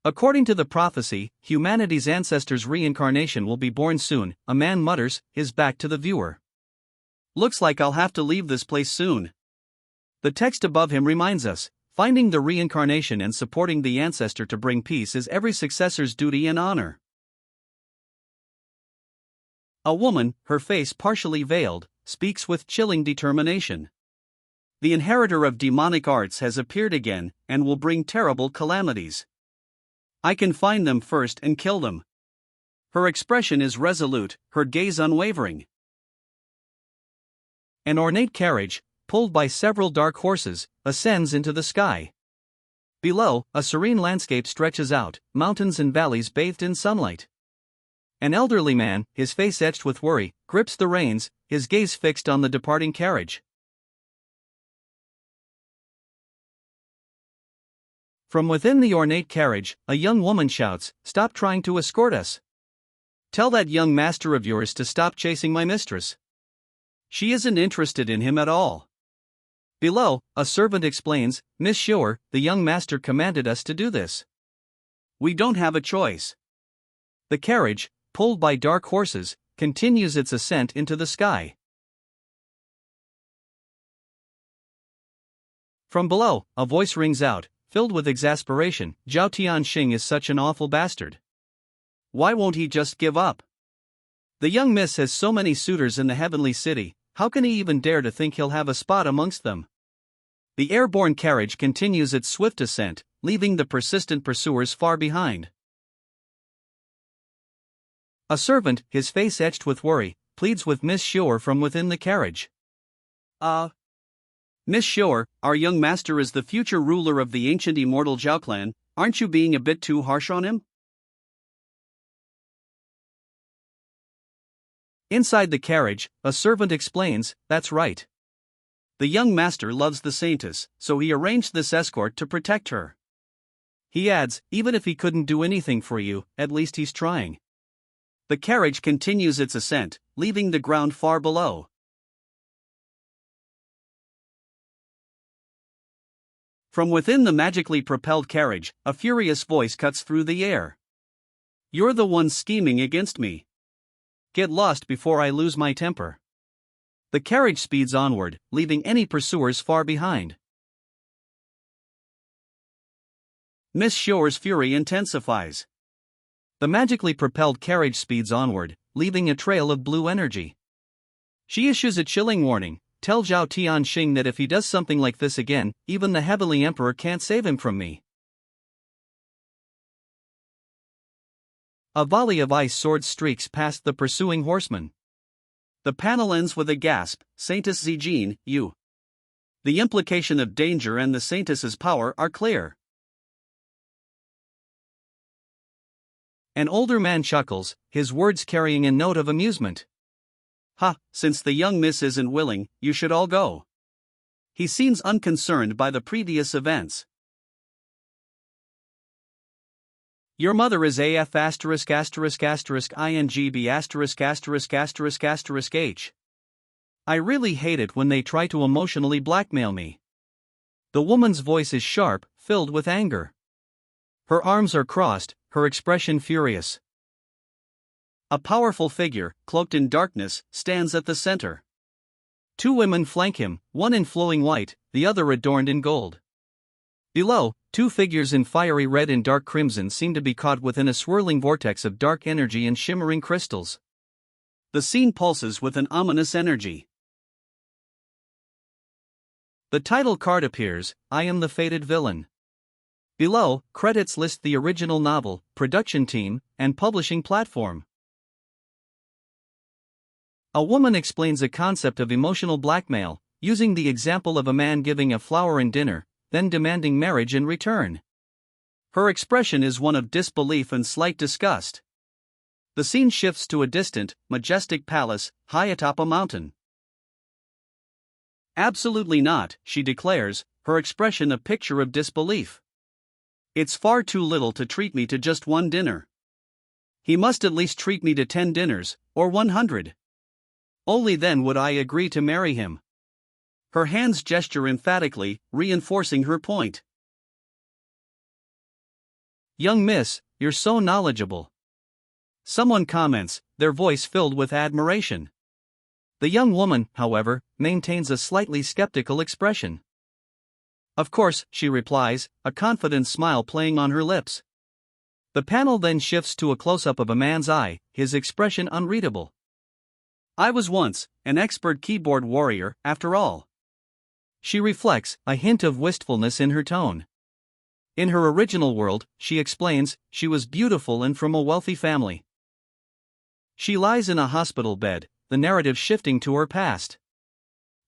According to the prophecy, humanity's ancestors' reincarnation will be born soon, a man mutters, his back to the viewer. Looks like I'll have to leave this place soon. The text above him reminds us, finding the reincarnation and supporting the ancestor to bring peace is every successor's duty and honor. A woman, her face partially veiled, speaks with chilling determination. The inheritor of demonic arts has appeared again, and will bring terrible calamities. I can find them first and kill them. Her expression is resolute, her gaze unwavering. An ornate carriage, pulled by several dark horses, ascends into the sky. Below, a serene landscape stretches out, mountains and valleys bathed in sunlight. An elderly man, his face etched with worry, grips the reins, his gaze fixed on the departing carriage. From within the ornate carriage, a young woman shouts, "Stop trying to escort us. Tell that young master of yours to stop chasing my mistress. She isn't interested in him at all." Below, a servant explains, "Miss Shore, the young master commanded us to do this. We don't have a choice." The carriage, pulled by dark horses, continues its ascent into the sky. From below, a voice rings out, filled with exasperation, "Zhao Tianxing is such an awful bastard. Why won't he just give up? The young miss has so many suitors in the heavenly city, how can he even dare to think he'll have a spot amongst them?" The airborne carriage continues its swift ascent, leaving the persistent pursuers far behind. A servant, his face etched with worry, pleads with Miss Shore from within the carriage. Miss Shore, our young master is the future ruler of the ancient immortal Zhao clan, aren't you being a bit too harsh on him?" Inside the carriage, a servant explains, "That's right. The young master loves the saintess, so he arranged this escort to protect her." He adds, "Even if he couldn't do anything for you, at least he's trying." The carriage continues its ascent, leaving the ground far below. From within the magically propelled carriage, a furious voice cuts through the air. "You're the one scheming against me. Get lost before I lose my temper." The carriage speeds onward, leaving any pursuers far behind. Miss Shore's fury intensifies. The magically propelled carriage speeds onward, leaving a trail of blue energy. She issues a chilling warning, "Tell Zhao Tianxing that if he does something like this again, even the Heavenly Emperor can't save him from me." A volley of ice sword streaks past the pursuing horseman. The panel ends with a gasp, "Saintess Zijin, you." The implication of danger and the saintess's power are clear. An older man chuckles, his words carrying a note of amusement. "Ha, since the young miss isn't willing, you should all go." He seems unconcerned by the previous events. "Your mother is AF asterisk asterisk asterisk INGB asterisk asterisk asterisk asterisk H. I really hate it when they try to emotionally blackmail me." The woman's voice is sharp, filled with anger. Her arms are crossed, her expression furious. A powerful figure, cloaked in darkness, stands at the center. Two women flank him, one in flowing white, the other adorned in gold. Below, two figures in fiery red and dark crimson seem to be caught within a swirling vortex of dark energy and shimmering crystals. The scene pulses with an ominous energy. The title card appears, "I am the fated villain." Below, credits list the original novel, production team, and publishing platform. A woman explains a concept of emotional blackmail, using the example of a man giving a flower and dinner, then demanding marriage in return. Her expression is one of disbelief and slight disgust. The scene shifts to a distant, majestic palace, high atop a mountain. "Absolutely not," she declares, her expression a picture of disbelief. "It's far too little to treat me to just one dinner. He must at least treat me to 10 dinners, or 100. Only then would I agree to marry him." Her hands gesture emphatically, reinforcing her point. "Young miss, you're so knowledgeable." Someone comments, their voice filled with admiration. The young woman, however, maintains a slightly skeptical expression. Of course, she replies, a confident smile playing on her lips. The panel then shifts to a close-up of a man's eye, his expression unreadable. I was once an expert keyboard warrior, after all. She reflects, a hint of wistfulness in her tone. In her original world, she explains, she was beautiful and from a wealthy family. She lies in a hospital bed, the narrative shifting to her past.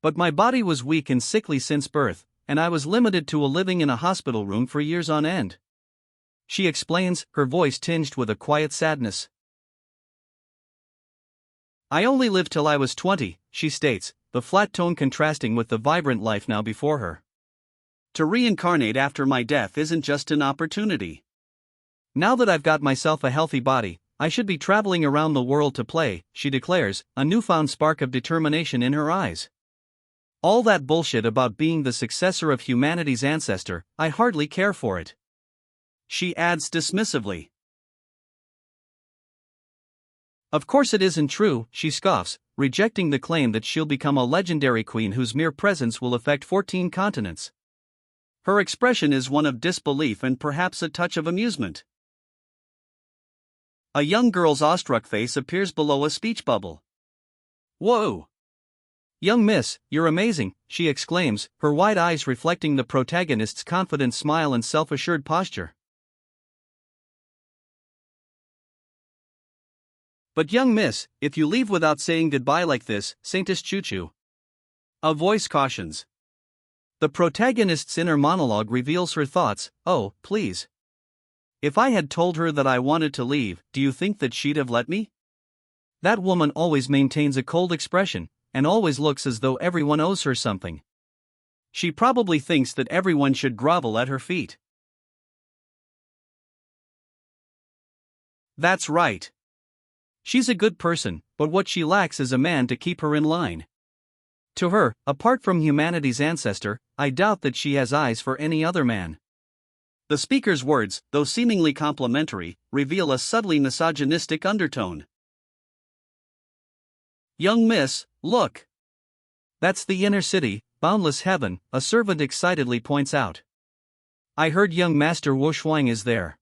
But my body was weak and sickly since birth, and I was limited to living in a hospital room for years on end. She explains, her voice tinged with a quiet sadness. I only lived till I was 20, she states, the flat tone contrasting with the vibrant life now before her. To reincarnate after my death isn't just an opportunity. Now that I've got myself a healthy body, I should be traveling around the world to play, she declares, a newfound spark of determination in her eyes. All that bullshit about being the successor of humanity's ancestor, I hardly care for it. She adds dismissively. Of course it isn't true, she scoffs, rejecting the claim that she'll become a legendary queen whose mere presence will affect 14 continents. Her expression is one of disbelief and perhaps a touch of amusement. A young girl's awestruck face appears below a speech bubble. Whoa! Young miss, you're amazing, she exclaims, her wide eyes reflecting the protagonist's confident smile and self-assured posture. But young miss, if you leave without saying goodbye like this, Saintess Choo-Choo. A voice cautions. The protagonist's inner monologue reveals her thoughts, oh, please. If I had told her that I wanted to leave, do you think that she'd have let me? That woman always maintains a cold expression, and always looks as though everyone owes her something. She probably thinks that everyone should grovel at her feet. That's right. She's a good person, but what she lacks is a man to keep her in line. To her, apart from humanity's ancestor, I doubt that she has eyes for any other man. The speaker's words, though seemingly complimentary, reveal a subtly misogynistic undertone. Young miss, look. That's the inner city, boundless heaven, a servant excitedly points out. I heard young Master Wuxuang is there.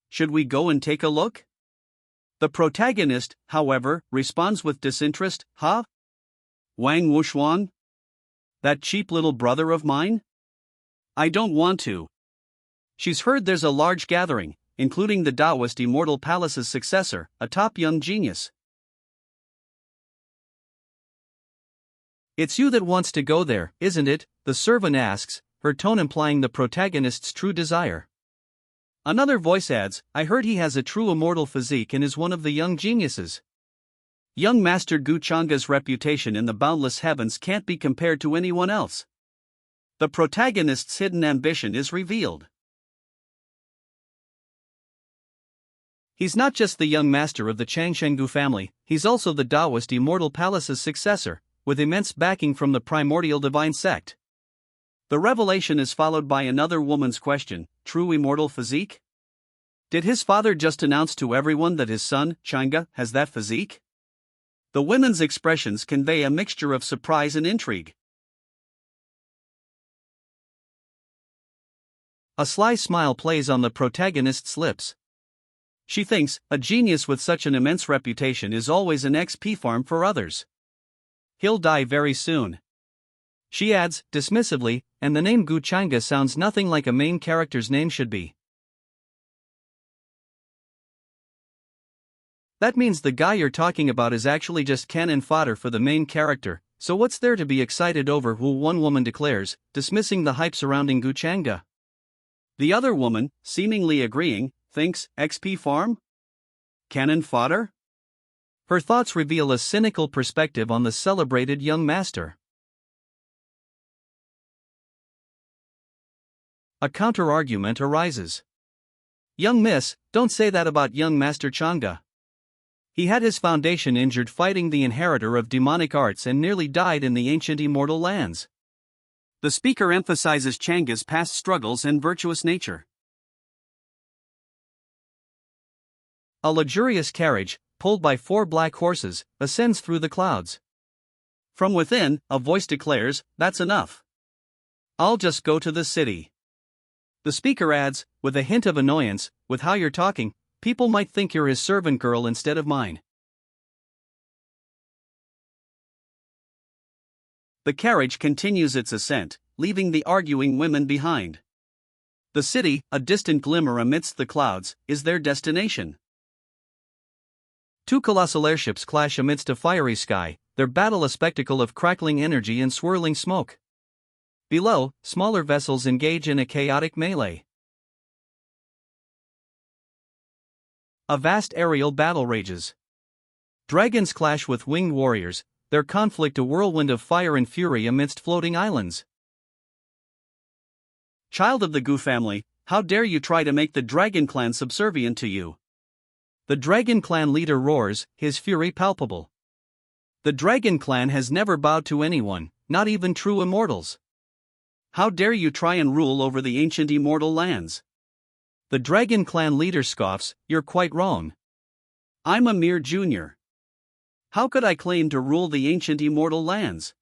Should we go and take a look? The protagonist, however, responds with disinterest, huh? Wang Wuxuang? That cheap little brother of mine? I don't want to. She's heard there's a large gathering, including the Taoist Immortal Palace's successor, a top young genius. It's you that wants to go there, isn't it? The servant asks, her tone implying the protagonist's true desire. Another voice adds, I heard he has a true immortal physique and is one of the young geniuses. Young Master Gu Changa's reputation in the boundless heavens can't be compared to anyone else. The protagonist's hidden ambition is revealed. He's not just the young master of the Changshenggu family, he's also the Taoist Immortal Palace's successor, with immense backing from the primordial divine sect. The revelation is followed by another woman's question, true immortal physique? Did his father just announce to everyone that his son, Changa, has that physique? The women's expressions convey a mixture of surprise and intrigue. A sly smile plays on the protagonist's lips. She thinks, a genius with such an immense reputation is always an XP farm for others. He'll die very soon. She adds, dismissively, and the name Gu Changa sounds nothing like a main character's name should be. That means the guy you're talking about is actually just cannon fodder for the main character, so what's there to be excited over? One woman declares, dismissing the hype surrounding Gu Changa. The other woman, seemingly agreeing, thinks, XP farm? Cannon fodder? Her thoughts reveal a cynical perspective on the celebrated young master. A counter-argument arises. Young miss, don't say that about young Master Changa. He had his foundation injured fighting the inheritor of demonic arts and nearly died in the ancient immortal lands. The speaker emphasizes Changa's past struggles and virtuous nature. A luxurious carriage, pulled by 4 black horses, ascends through the clouds. From within, a voice declares, "That's enough. I'll just go to the city." The speaker adds, with a hint of annoyance, "With how you're talking, people might think you're his servant girl instead of mine." The carriage continues its ascent, leaving the arguing women behind. The city, a distant glimmer amidst the clouds, is their destination. Two colossal airships clash amidst a fiery sky, their battle a spectacle of crackling energy and swirling smoke. Below, smaller vessels engage in a chaotic melee. A vast aerial battle rages. Dragons clash with winged warriors, their conflict a whirlwind of fire and fury amidst floating islands. Child of the Gu family, how dare you try to make the Dragon Clan subservient to you? The Dragon Clan leader roars, his fury palpable. The Dragon Clan has never bowed to anyone, not even true immortals. How dare you try and rule over the ancient immortal lands? The Dragon Clan leader scoffs, "You're quite wrong. I'm a mere junior. How could I claim to rule the ancient immortal lands?"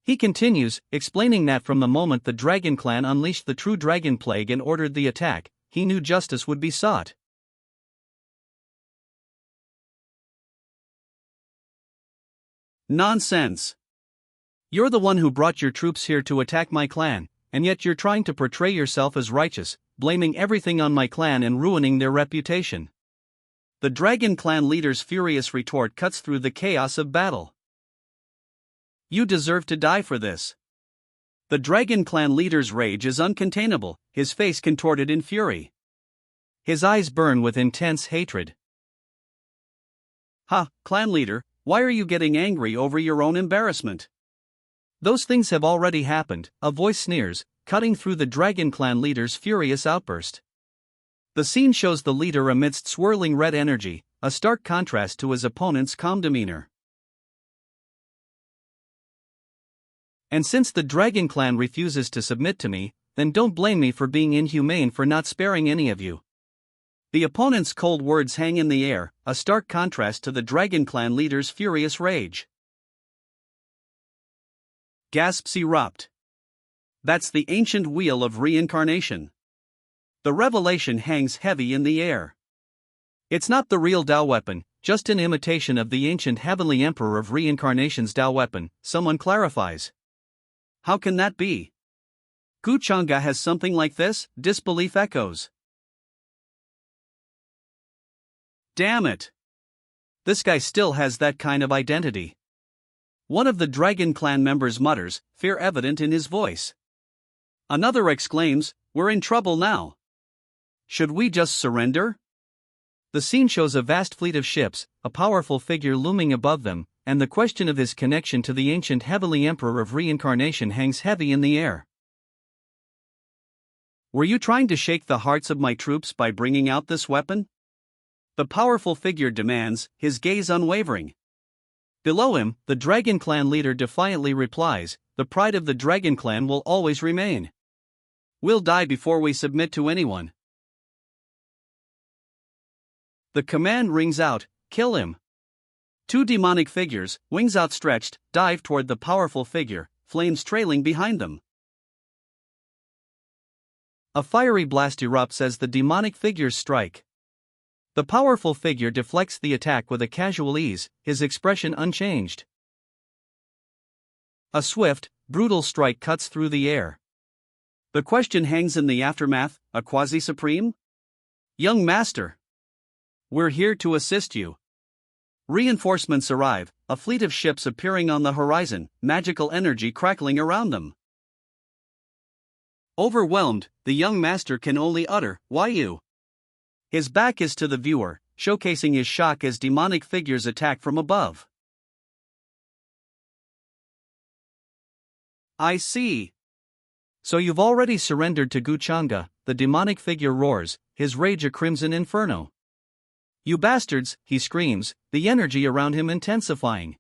He continues, explaining that from the moment the Dragon Clan unleashed the true Dragon Plague and ordered the attack, he knew justice would be sought. Nonsense. You're the one who brought your troops here to attack my clan, and yet you're trying to portray yourself as righteous, blaming everything on my clan and ruining their reputation. The Dragon Clan leader's furious retort cuts through the chaos of battle. You deserve to die for this. The Dragon Clan leader's rage is uncontainable, his face contorted in fury. His eyes burn with intense hatred. Ha, clan leader, why are you getting angry over your own embarrassment? Those things have already happened, a voice sneers, cutting through the Dragon Clan leader's furious outburst. The scene shows the leader amidst swirling red energy, a stark contrast to his opponent's calm demeanor. And since the Dragon Clan refuses to submit to me, then don't blame me for being inhumane for not sparing any of you. The opponent's cold words hang in the air, a stark contrast to the Dragon Clan leader's furious rage. Gasps erupt. That's the ancient wheel of reincarnation. The revelation hangs heavy in the air. It's not the real Tao weapon, just an imitation of the ancient heavenly emperor of reincarnation's Tao weapon, someone clarifies. How can that be? Guchanga has something like this? Disbelief echoes. Damn it! This guy still has that kind of identity. One of the Dragon Clan members mutters, fear evident in his voice. Another exclaims, "We're in trouble now. Should we just surrender?" The scene shows a vast fleet of ships, a powerful figure looming above them, and the question of his connection to the ancient heavenly emperor of reincarnation hangs heavy in the air. Were you trying to shake the hearts of my troops by bringing out this weapon? The powerful figure demands, his gaze unwavering. Below him, the Dragon Clan leader defiantly replies, "The pride of the Dragon Clan will always remain. We'll die before we submit to anyone." The command rings out, "Kill him." Two demonic figures, wings outstretched, dive toward the powerful figure, flames trailing behind them. A fiery blast erupts as the demonic figures strike. The powerful figure deflects the attack with a casual ease, his expression unchanged. A swift, brutal strike cuts through the air. The question hangs in the aftermath, a quasi-supreme? Young master! We're here to assist you. Reinforcements arrive, a fleet of ships appearing on the horizon, magical energy crackling around them. Overwhelmed, the young master can only utter, "Why you?" His back is to the viewer, showcasing his shock as demonic figures attack from above. I see. So you've already surrendered to Guchanga, the demonic figure roars, his rage a crimson inferno. You bastards, he screams, the energy around him intensifying.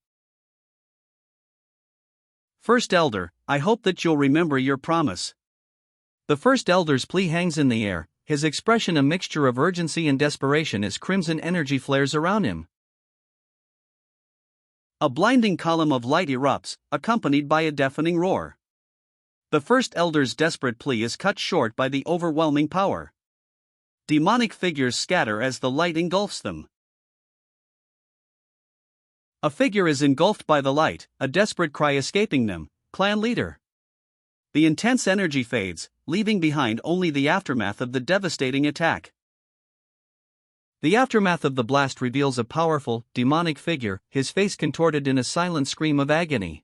First Elder, I hope that you'll remember your promise. The First Elder's plea hangs in the air, his expression a mixture of urgency and desperation as crimson energy flares around him. A blinding column of light erupts, accompanied by a deafening roar. The first elder's desperate plea is cut short by the overwhelming power. Demonic figures scatter as the light engulfs them. A figure is engulfed by the light, a desperate cry escaping them, clan leader. The intense energy fades, leaving behind only the aftermath of the devastating attack. The aftermath of the blast reveals a powerful, demonic figure, his face contorted in a silent scream of agony.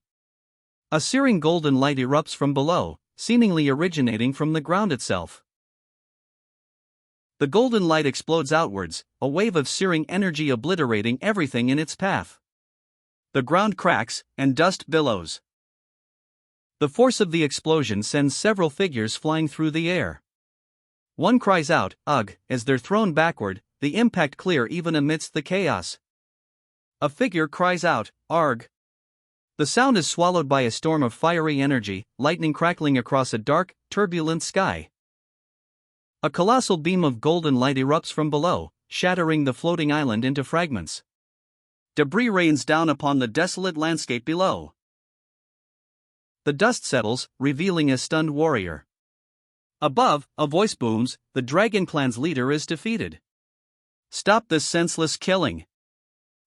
A searing golden light erupts from below, seemingly originating from the ground itself. The golden light explodes outwards, a wave of searing energy obliterating everything in its path. The ground cracks, and dust billows. The force of the explosion sends several figures flying through the air. One cries out, "Ugh," as they're thrown backward, the impact clear even amidst the chaos. A figure cries out, "Arg." The sound is swallowed by a storm of fiery energy, lightning crackling across a dark, turbulent sky. A colossal beam of golden light erupts from below, shattering the floating island into fragments. Debris rains down upon the desolate landscape below. The dust settles, revealing a stunned warrior. Above, a voice booms, "The Dragon Clan's leader is defeated. Stop this senseless killing."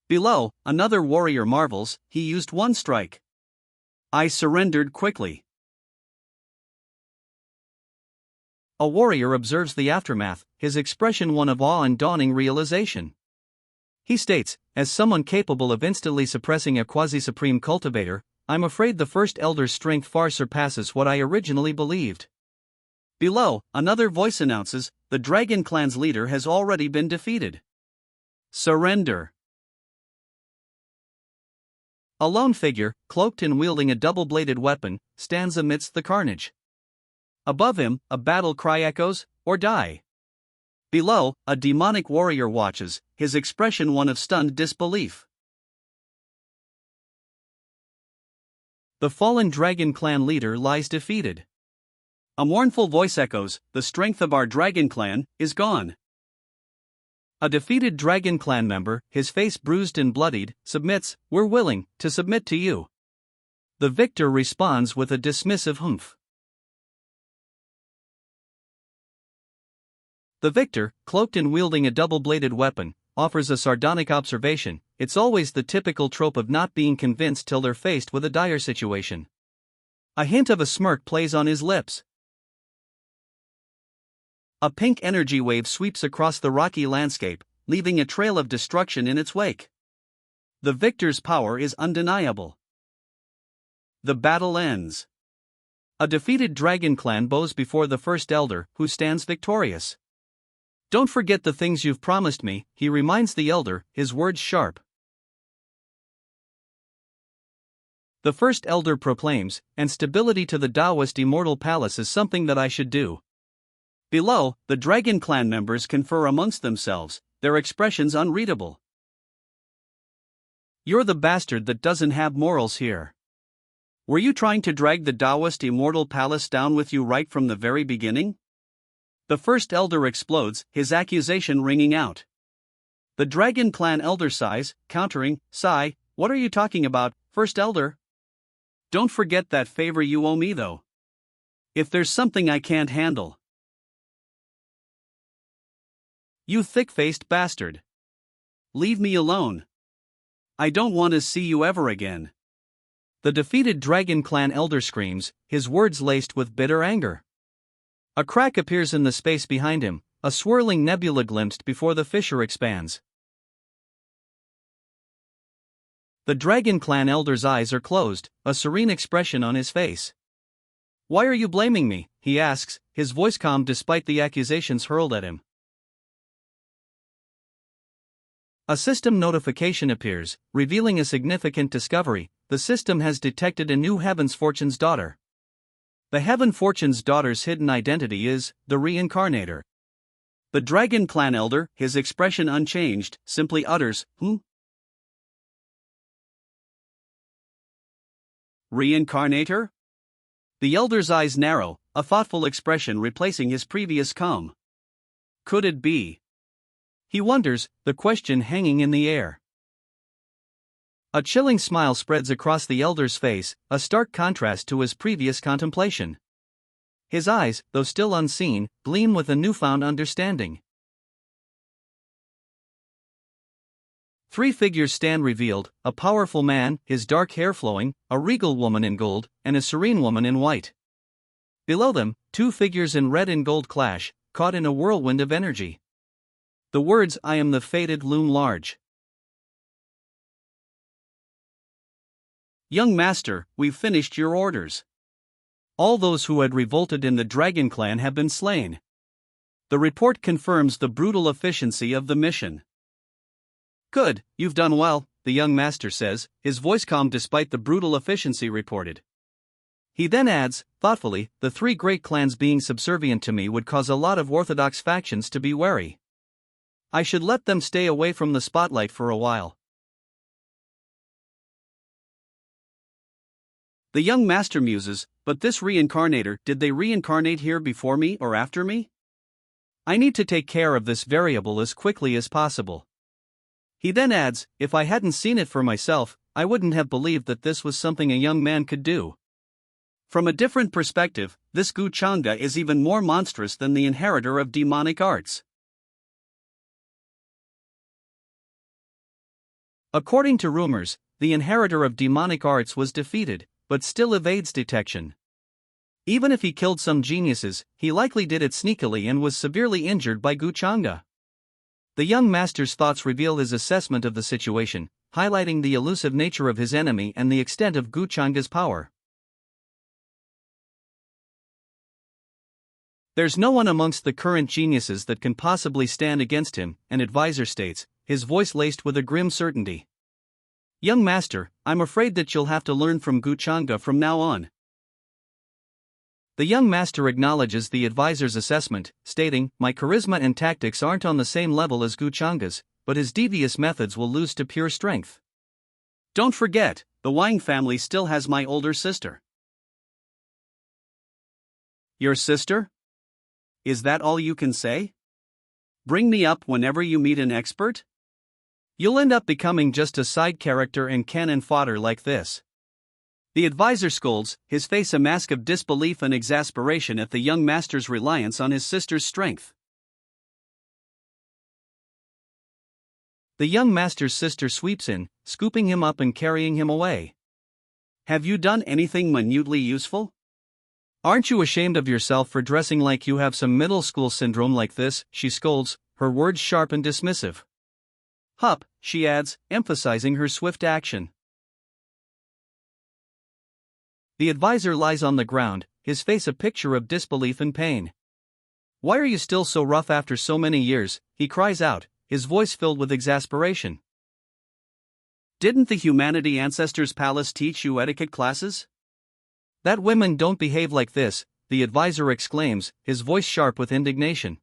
Below, another warrior marvels, "He used one strike. I surrendered quickly." A warrior observes the aftermath, his expression one of awe and dawning realization. He states, "As someone capable of instantly suppressing a quasi-supreme cultivator, I'm afraid the first elder's strength far surpasses what I originally believed." Below, another voice announces, "The Dragon Clan's leader has already been defeated. Surrender." A lone figure, cloaked and wielding a double-bladed weapon, stands amidst the carnage. Above him, a battle cry echoes, "Or die." Below, a demonic warrior watches, his expression one of stunned disbelief. The fallen Dragon Clan leader lies defeated. A mournful voice echoes, "The strength of our Dragon Clan is gone." A defeated Dragon Clan member, his face bruised and bloodied, submits, "We're willing to submit to you." The victor responds with a dismissive humph. The victor, cloaked and wielding a double-bladed weapon, offers a sardonic observation, "It's always the typical trope of not being convinced till they're faced with a dire situation." A hint of a smirk plays on his lips. A pink energy wave sweeps across the rocky landscape, leaving a trail of destruction in its wake. The victor's power is undeniable. The battle ends. A defeated Dragon Clan bows before the first elder, who stands victorious. "Don't forget the things you've promised me," he reminds the elder, his words sharp. The first elder proclaims, "And stability to the Taoist immortal palace is something that I should do." Below, the Dragon Clan members confer amongst themselves, their expressions unreadable. "You're the bastard that doesn't have morals here. Were you trying to drag the Taoist immortal palace down with you right from the very beginning?" The first elder explodes, his accusation ringing out. The Dragon Clan elder sighs, countering, "Sigh, what are you talking about, first elder? Don't forget that favor you owe me though. If there's something I can't handle." "You thick-faced bastard. Leave me alone. I don't want to see you ever again." The defeated Dragon Clan elder screams, his words laced with bitter anger. A crack appears in the space behind him, a swirling nebula glimpsed before the fissure expands. The Dragon Clan elder's eyes are closed, a serene expression on his face. "Why are you blaming me?" he asks, his voice calm despite the accusations hurled at him. A system notification appears, revealing a significant discovery. The system has detected a new Heaven's Fortune's daughter. The Heaven Fortune's daughter's hidden identity is the Reincarnator. The Dragon Clan elder, his expression unchanged, simply utters, "Reincarnator?" The elder's eyes narrow, a thoughtful expression replacing his previous calm. Could it be? He wonders, the question hanging in the air. A chilling smile spreads across the elder's face, a stark contrast to his previous contemplation. His eyes, though still unseen, gleam with a newfound understanding. Three figures stand revealed: a powerful man, his dark hair flowing, a regal woman in gold, and a serene woman in white. Below them, two figures in red and gold clash, caught in a whirlwind of energy. The words "I am the fated" loom large. Young master, we've finished your orders. All those who had revolted in the Dragon Clan have been slain. The report confirms the brutal efficiency of the mission. Good, you've done well, the young master says, his voice calm despite the brutal efficiency reported. He then adds, thoughtfully, the three great clans being subservient to me would cause a lot of orthodox factions to be wary. I should let them stay away from the spotlight for a while. The young master muses, but this reincarnator, did they reincarnate here before me or after me? I need to take care of this variable as quickly as possible. He then adds, if I hadn't seen it for myself, I wouldn't have believed that this was something a young man could do. From a different perspective, this Guchanga is even more monstrous than the inheritor of demonic arts. According to rumors, the inheritor of demonic arts was defeated, but still evades detection. Even if he killed some geniuses, he likely did it sneakily and was severely injured by Guchanga. The young master's thoughts reveal his assessment of the situation, highlighting the elusive nature of his enemy and the extent of Guchanga's power. There's no one amongst the current geniuses that can possibly stand against him, an advisor states, his voice laced with a grim certainty. Young master, I'm afraid that you'll have to learn from Guchanga from now on. The young master acknowledges the advisor's assessment, stating, my charisma and tactics aren't on the same level as Guchanga's, but his devious methods will lose to pure strength. Don't forget, the Wang family still has my older sister. Your sister? Is that all you can say? Bring me up whenever you meet an expert? You'll end up becoming just a side character and cannon fodder like this. The advisor scolds, his face a mask of disbelief and exasperation at the young master's reliance on his sister's strength. The young master's sister sweeps in, scooping him up and carrying him away. Have you done anything minutely useful? Aren't you ashamed of yourself for dressing like you have some middle school syndrome like this? She scolds, her words sharp and dismissive. Hup, she adds, emphasizing her swift action. The advisor lies on the ground, his face a picture of disbelief and pain. Why are you still so rough after so many years? He cries out, his voice filled with exasperation. Didn't the Humanity Ancestors Palace teach you etiquette classes? That women don't behave like this, the advisor exclaims, his voice sharp with indignation.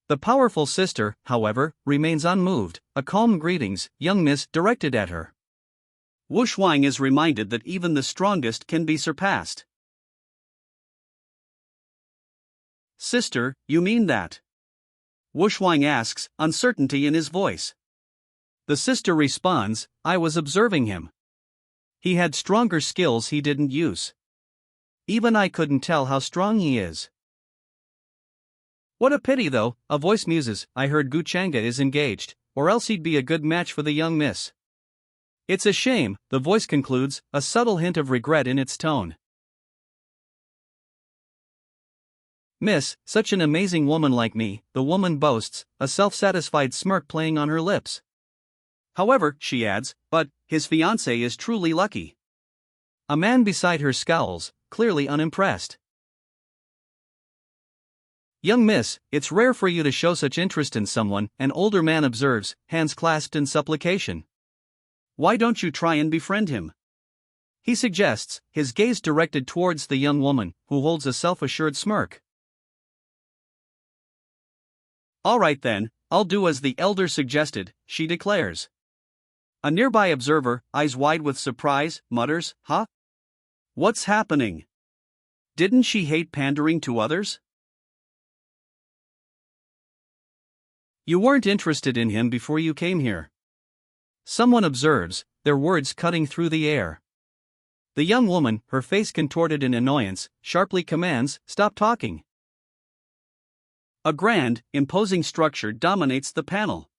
The powerful sister, however, remains unmoved, a calm greetings, young miss, directed at her. Wu Shuang is reminded that even the strongest can be surpassed. Sister, you mean that? Wu Shuang asks, uncertainty in his voice. The sister responds, I was observing him. He had stronger skills he didn't use. Even I couldn't tell how strong he is. What a pity though, a voice muses, I heard Guchanga is engaged, or else he'd be a good match for the young miss. It's a shame, the voice concludes, a subtle hint of regret in its tone. Miss, such an amazing woman like me, the woman boasts, a self-satisfied smirk playing on her lips. However, she adds, but his fiancé is truly lucky. A man beside her scowls, clearly unimpressed. Young miss, it's rare for you to show such interest in someone, an older man observes, hands clasped in supplication. Why don't you try and befriend him? He suggests, his gaze directed towards the young woman, who holds a self-assured smirk. All right then, I'll do as the elder suggested, she declares. A nearby observer, eyes wide with surprise, mutters, huh? What's happening? Didn't she hate pandering to others? You weren't interested in him before you came here. Someone observes, their words cutting through the air. The young woman, her face contorted in annoyance, sharply commands, "Stop talking." A grand, imposing structure dominates the panel.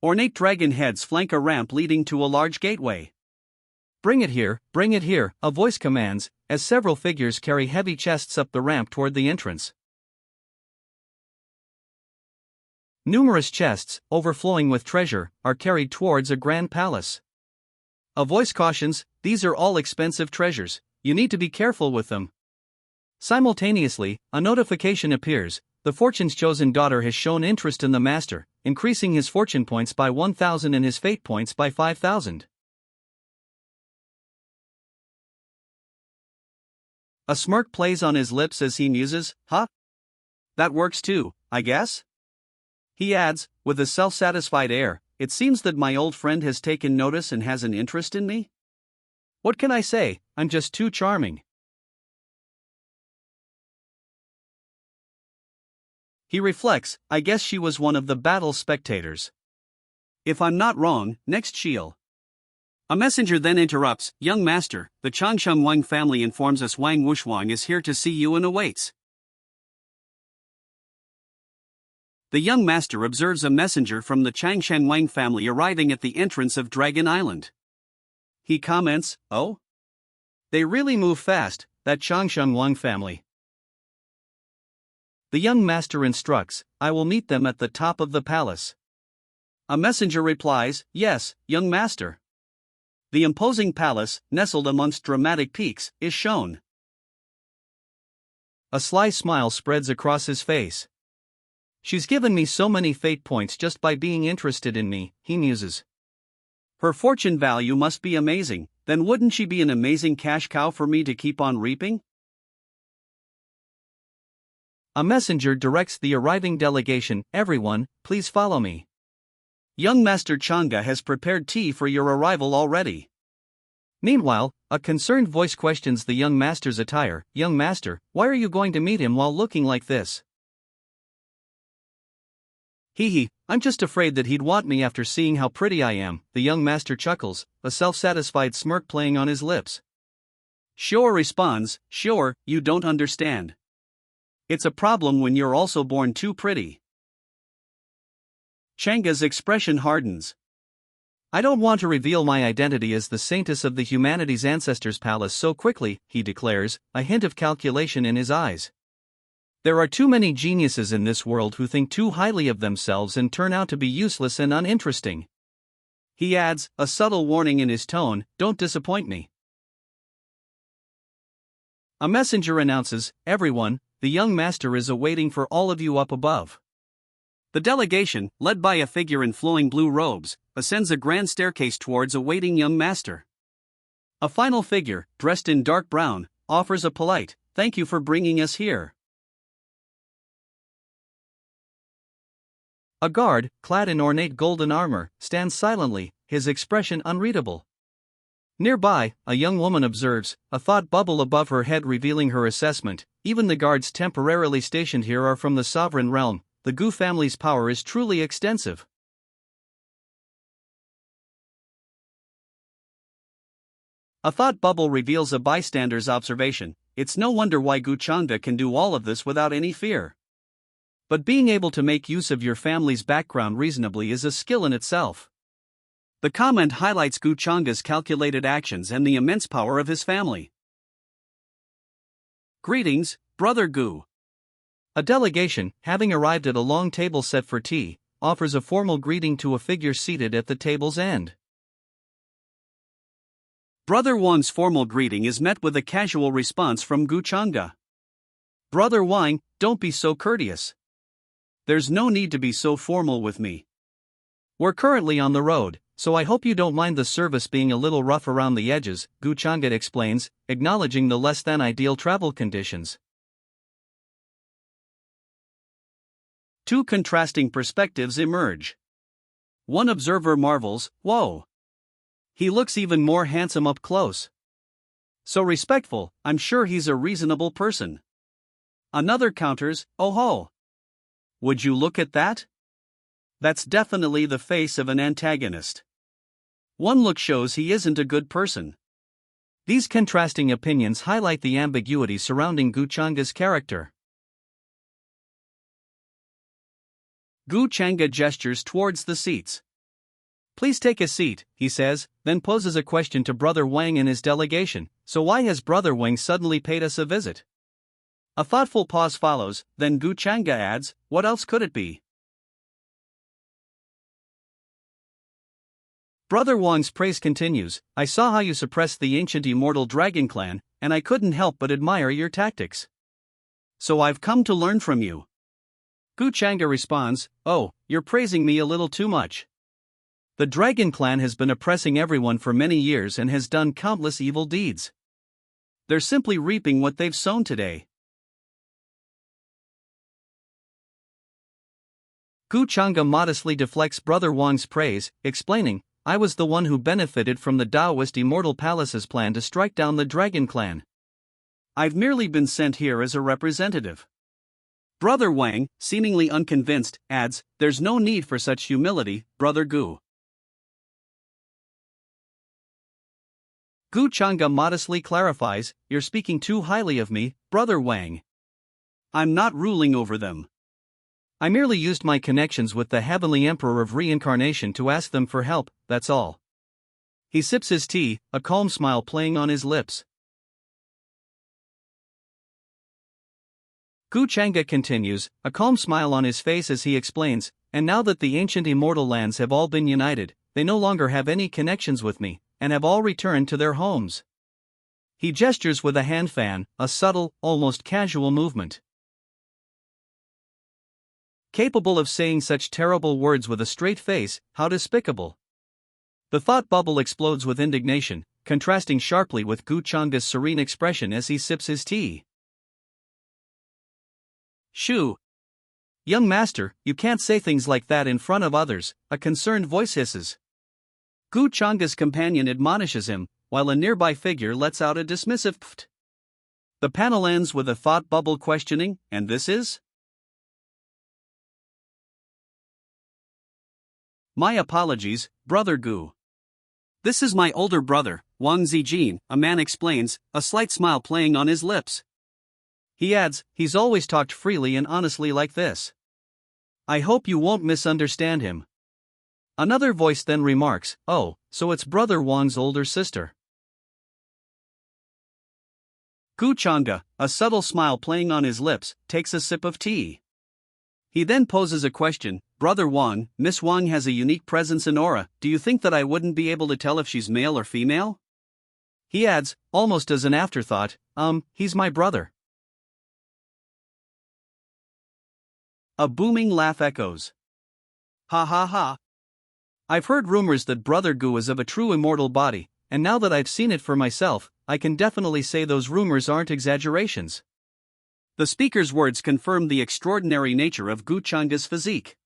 Ornate dragon heads flank a ramp leading to a large gateway. Bring it here," a voice commands, as several figures carry heavy chests up the ramp toward the entrance. Numerous chests, overflowing with treasure, are carried towards a grand palace. A voice cautions, "These are all expensive treasures, you need to be careful with them." Simultaneously, a notification appears: the fortune's chosen daughter has shown interest in the master, increasing his fortune points by 1,000 and his fate points by 5,000. A smirk plays on his lips as he muses, "Huh? That works too, I guess?" He adds, with a self-satisfied air, "It seems that my old friend has taken notice and has an interest in me. What can I say, I'm just too charming." He reflects, "I guess she was one of the battle spectators. If I'm not wrong, next she'll..." A messenger then interrupts, "Young master, the Changsheng Wang family informs us Wang Wushwang is here to see you and awaits." The young master observes a messenger from the Changsheng Wang family arriving at the entrance of Dragon Island. He comments, "Oh? They really move fast, that Changsheng Wang family." The young master instructs, "I will meet them at the top of the palace." A messenger replies, "Yes, young master." The imposing palace, nestled amongst dramatic peaks, is shown. A sly smile spreads across his face. "She's given me so many fate points just by being interested in me," he muses. "Her fortune value must be amazing, then wouldn't she be an amazing cash cow for me to keep on reaping?" A messenger directs the arriving delegation, "Everyone, please follow me. Young Master Changa has prepared tea for your arrival already." Meanwhile, a concerned voice questions the young master's attire. "Young master, why are you going to meet him while looking like this?" "Hee, I'm just afraid that he'd want me after seeing how pretty I am," the young master chuckles, a self-satisfied smirk playing on his lips. Sure responds, "Sure, you don't understand. It's a problem when you're also born too pretty." Changa's expression hardens. "I don't want to reveal my identity as the saintess of the humanity's ancestors' palace so quickly," he declares, a hint of calculation in his eyes. "There are too many geniuses in this world who think too highly of themselves and turn out to be useless and uninteresting." He adds, a subtle warning in his tone, "Don't disappoint me." A messenger announces, "Everyone, the young master is awaiting for all of you up above." The delegation, led by a figure in flowing blue robes, ascends a grand staircase towards a waiting young master. A final figure, dressed in dark brown, offers a polite, "Thank you for bringing us here." A guard, clad in ornate golden armor, stands silently, his expression unreadable. Nearby, a young woman observes, a thought bubble above her head revealing her assessment. "Even the guards temporarily stationed here are from the sovereign realm. The Gu family's power is truly extensive." A thought bubble reveals a bystander's observation. "It's no wonder why Gu Changda can do all of this without any fear. But being able to make use of your family's background reasonably is a skill in itself." The comment highlights Gu Changda's calculated actions and the immense power of his family. "Greetings, Brother Gu." A delegation, having arrived at a long table set for tea, offers a formal greeting to a figure seated at the table's end. Brother Wang's formal greeting is met with a casual response from Gu Changda. "Brother Wang, don't be so courteous. There's no need to be so formal with me. We're currently on the road, so I hope you don't mind the service being a little rough around the edges," Gu Changda explains, acknowledging the less than ideal travel conditions. Two contrasting perspectives emerge. One observer marvels, "Whoa! He looks even more handsome up close. So respectful, I'm sure he's a reasonable person." Another counters, "Oh ho! Would you look at that? That's definitely the face of an antagonist." One look shows he isn't a good person. These contrasting opinions highlight the ambiguity surrounding Gu Changa's character. Gu Changa gestures towards the seats. Please take a seat, he says, then poses a question to Brother Wang and his delegation. So why has Brother Wang suddenly paid us a visit? A thoughtful pause follows, then Gu Changa adds, what else could it be? Brother Wang's praise continues. I saw how you suppressed the ancient immortal dragon clan, and I couldn't help but admire your tactics. So I've come to learn from you. Gu Changa responds, oh, you're praising me a little too much. The dragon clan has been oppressing everyone for many years and has done countless evil deeds. They're simply reaping what they've sown today. Gu Changa modestly deflects Brother Wang's praise, explaining, I was the one who benefited from the Taoist Immortal Palace's plan to strike down the dragon clan. I've merely been sent here as a representative. Brother Wang, seemingly unconvinced, adds, there's no need for such humility, Brother Gu. Gu Changa modestly clarifies, you're speaking too highly of me, Brother Wang. I'm not ruling over them. I merely used my connections with the Heavenly Emperor of Reincarnation to ask them for help, that's all. He sips his tea, a calm smile playing on his lips. Gu Changa continues, a calm smile on his face as he explains, and now that the ancient immortal lands have all been united, they no longer have any connections with me, and have all returned to their homes. He gestures with a hand fan, a subtle, almost casual movement. Capable of saying such terrible words with a straight face, how despicable. The thought bubble explodes with indignation, contrasting sharply with Gu Changa's serene expression as he sips his tea. Shoo! Young master, you can't say things like that in front of others, a concerned voice hisses. Gu Changa's companion admonishes him, while a nearby figure lets out a dismissive pft. The panel ends with a thought bubble questioning, and this is? My apologies, Brother Gu. This is my older brother, Wang Zijin, a man explains, a slight smile playing on his lips. He adds, he's always talked freely and honestly like this. I hope you won't misunderstand him. Another voice then remarks, oh, so it's Brother Wang's older sister. Gu Changa, a subtle smile playing on his lips, takes a sip of tea. He then poses a question, Brother Wang, Miss Wang has a unique presence and aura, do you think that I wouldn't be able to tell if she's male or female? He adds, almost as an afterthought, he's my brother. A booming laugh echoes. Ha ha ha. I've heard rumors that Brother Gu is of a true immortal body, and now that I've seen it for myself, I can definitely say those rumors aren't exaggerations. The speaker's words confirm the extraordinary nature of Gu Changa's physique.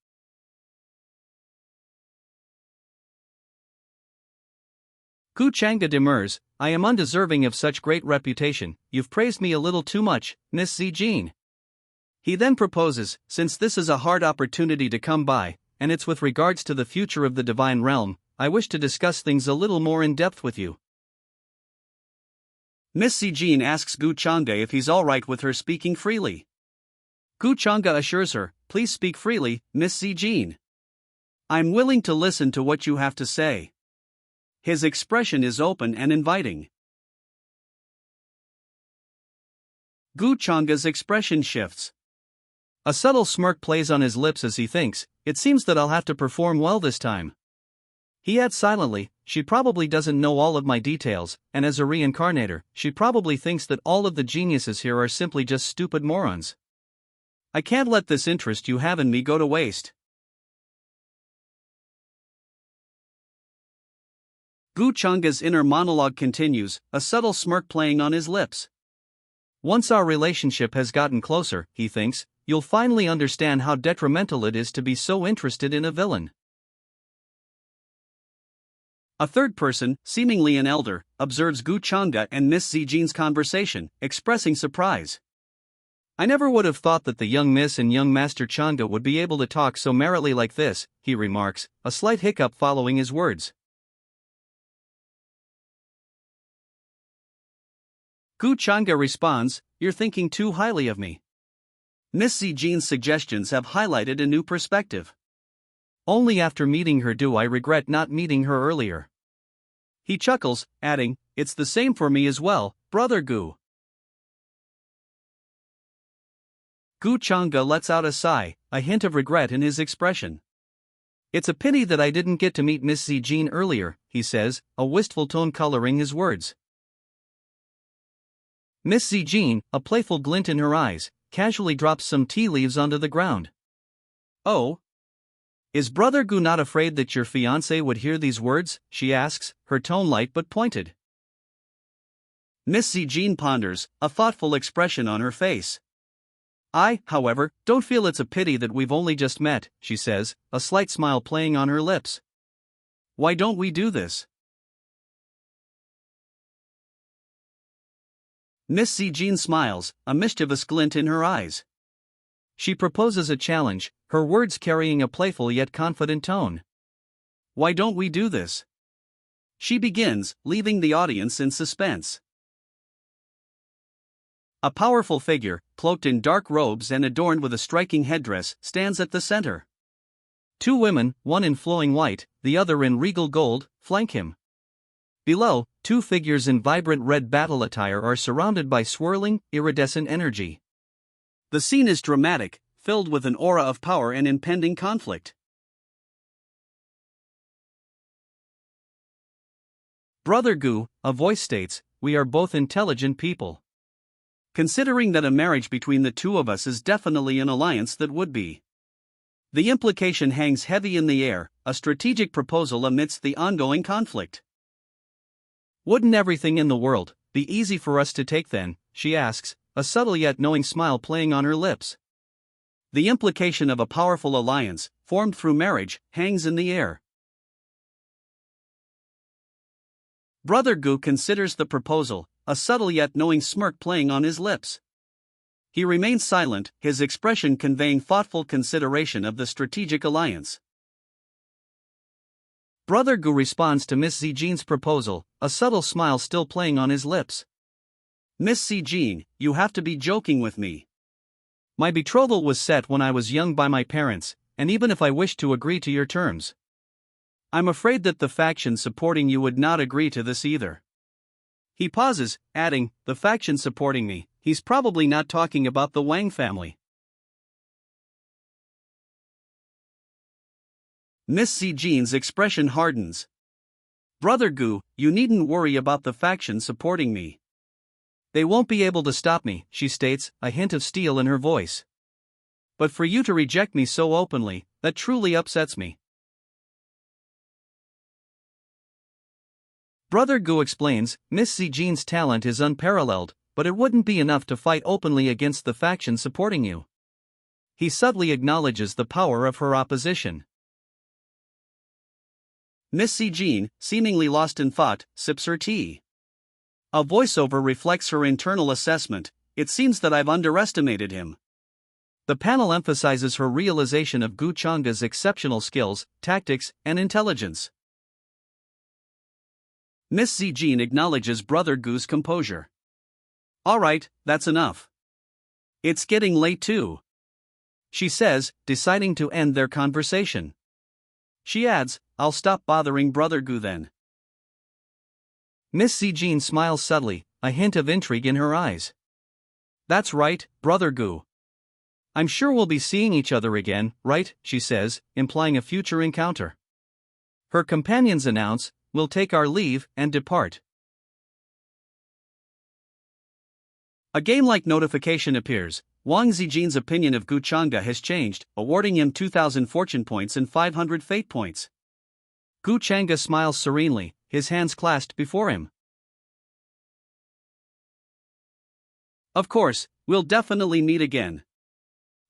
Gu Changa demurs, I am undeserving of such great reputation, you've praised me a little too much, Miss Zijin. He then proposes, since this is a hard opportunity to come by, and it's with regards to the future of the divine realm, I wish to discuss things a little more in depth with you. Miss Zijin asks Gu Changa if he's alright with her speaking freely. Gu Changa assures her, please speak freely, Miss Zijin. I'm willing to listen to what you have to say. His expression is open and inviting. Gu Changa's expression shifts. A subtle smirk plays on his lips as he thinks, it seems that I'll have to perform well this time. He adds silently, she probably doesn't know all of my details, and as a reincarnator, she probably thinks that all of the geniuses here are simply just stupid morons. I can't let this interest you have in me go to waste. Gu Changa's inner monologue continues, a subtle smirk playing on his lips. Once our relationship has gotten closer, he thinks, you'll finally understand how detrimental it is to be so interested in a villain. A third person, seemingly an elder, observes Gu Changa and Miss Zijin's conversation, expressing surprise. I never would have thought that the young Miss and young Master Changa would be able to talk so merrily like this, he remarks, a slight hiccup following his words. Gu Changa responds, "You're thinking too highly of me." Miss Zijin's suggestions have highlighted a new perspective. Only after meeting her do I regret not meeting her earlier. He chuckles, adding, "It's the same for me as well, brother Gu." Gu Changa lets out a sigh, a hint of regret in his expression. It's a pity that I didn't get to meet Miss Zijin earlier, he says, a wistful tone coloring his words. Miss Zijin, a playful glint in her eyes, casually drops some tea leaves onto the ground. "Oh? Is Brother Gu not afraid that your fiancé would hear these words?" she asks, her tone light but pointed. Miss Zijin ponders, a thoughtful expression on her face. "I, however, don't feel it's a pity that we've only just met," she says, a slight smile playing on her lips. "Why don't we do this?" Miss Zijin smiles, a mischievous glint in her eyes. She proposes a challenge, her words carrying a playful yet confident tone. "Why don't we do this?" she begins, leaving the audience in suspense. A powerful figure, cloaked in dark robes and adorned with a striking headdress, stands at the center. Two women, one in flowing white, the other in regal gold, flank him. Below, two figures in vibrant red battle attire are surrounded by swirling, iridescent energy. The scene is dramatic, filled with an aura of power and impending conflict. "Brother Gu," a voice states, "we are both intelligent people. Considering that a marriage between the two of us is definitely an alliance that would be. The implication hangs heavy in the air, a strategic proposal amidst the ongoing conflict." "Wouldn't everything in the world be easy for us to take then?" she asks, a subtle yet knowing smile playing on her lips. The implication of a powerful alliance, formed through marriage, hangs in the air. Brother Gu considers the proposal, a subtle yet knowing smirk playing on his lips. He remains silent, his expression conveying thoughtful consideration of the strategic alliance. Brother Gu responds to Miss Zijin's proposal, a subtle smile still playing on his lips. "Miss Zijin, you have to be joking with me. My betrothal was set when I was young by my parents, and even if I wished to agree to your terms, I'm afraid that the faction supporting you would not agree to this either." He pauses, adding, "The faction supporting me." He's probably not talking about the Wang family. Miss Zijin's expression hardens. "Brother Gu, you needn't worry about the faction supporting me. They won't be able to stop me," she states, a hint of steel in her voice. "But for you to reject me so openly, that truly upsets me." Brother Gu explains, "Miss Zijin's talent is unparalleled, but it wouldn't be enough to fight openly against the faction supporting you." He subtly acknowledges the power of her opposition. Miss Zijin, seemingly lost in thought, sips her tea. A voiceover reflects her internal assessment. "It seems that I've underestimated him." The panel emphasizes her realization of Gu Changa's exceptional skills, tactics, and intelligence. Miss Zijin acknowledges Brother Gu's composure. "All right, that's enough. It's getting late too," she says, deciding to end their conversation. She adds, "I'll stop bothering Brother Gu then." Miss Zijin smiles subtly, a hint of intrigue in her eyes. "That's right, Brother Gu. I'm sure we'll be seeing each other again, right?" she says, implying a future encounter. Her companions announce, "We'll take our leave and depart." A game-like notification appears. Wang Zijin's opinion of Gu Changa has changed, awarding him 2,000 fortune points and 500 fate points. Gu Changa smiles serenely, his hands clasped before him. "Of course, we'll definitely meet again."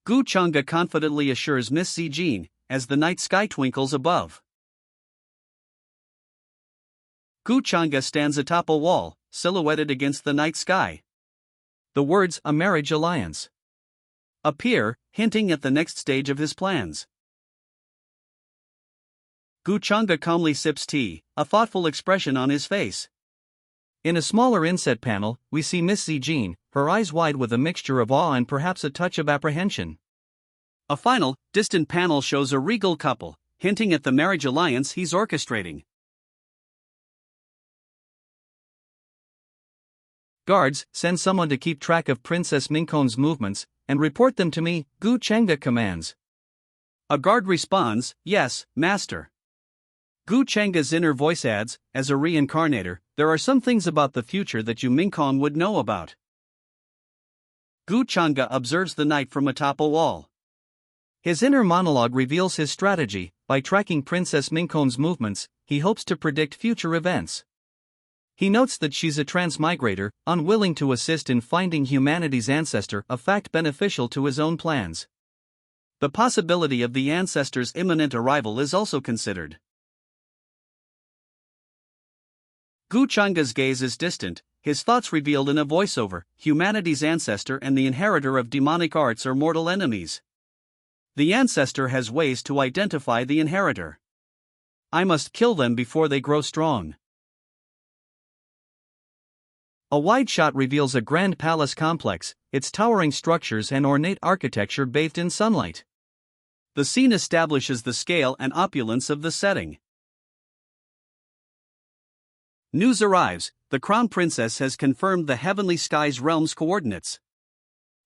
Gu Changa confidently assures Miss Zijin, as the night sky twinkles above. Gu Changa stands atop a wall, silhouetted against the night sky. The words "a marriage alliance" appear, hinting at the next stage of his plans. Gu Changa calmly sips tea, a thoughtful expression on his face. In a smaller inset panel, we see Miss Zijin, her eyes wide with a mixture of awe and perhaps a touch of apprehension. A final, distant panel shows a regal couple, hinting at the marriage alliance he's orchestrating. Guards, send someone to keep track of Princess Minkon's movements, and report them to me, Gu Chengda commands. A guard responds, yes, master. Gu Chengda's inner voice adds, as a reincarnator, there are some things about the future that you Minkong would know about. Gu Chengda observes the night from atop a wall. His inner monologue reveals his strategy. By tracking Princess Minkon's movements, he hopes to predict future events. He notes that she's a transmigrator, unwilling to assist in finding humanity's ancestor, a fact beneficial to his own plans. The possibility of the ancestor's imminent arrival is also considered. Gu Chengda's gaze is distant, his thoughts revealed in a voiceover. Humanity's ancestor and the inheritor of demonic arts are mortal enemies. The ancestor has ways to identify the inheritor. I must kill them before they grow strong. A wide shot reveals a grand palace complex, its towering structures and ornate architecture bathed in sunlight. The scene establishes the scale and opulence of the setting. News arrives, the Crown Princess has confirmed the Heavenly Skies realm's coordinates.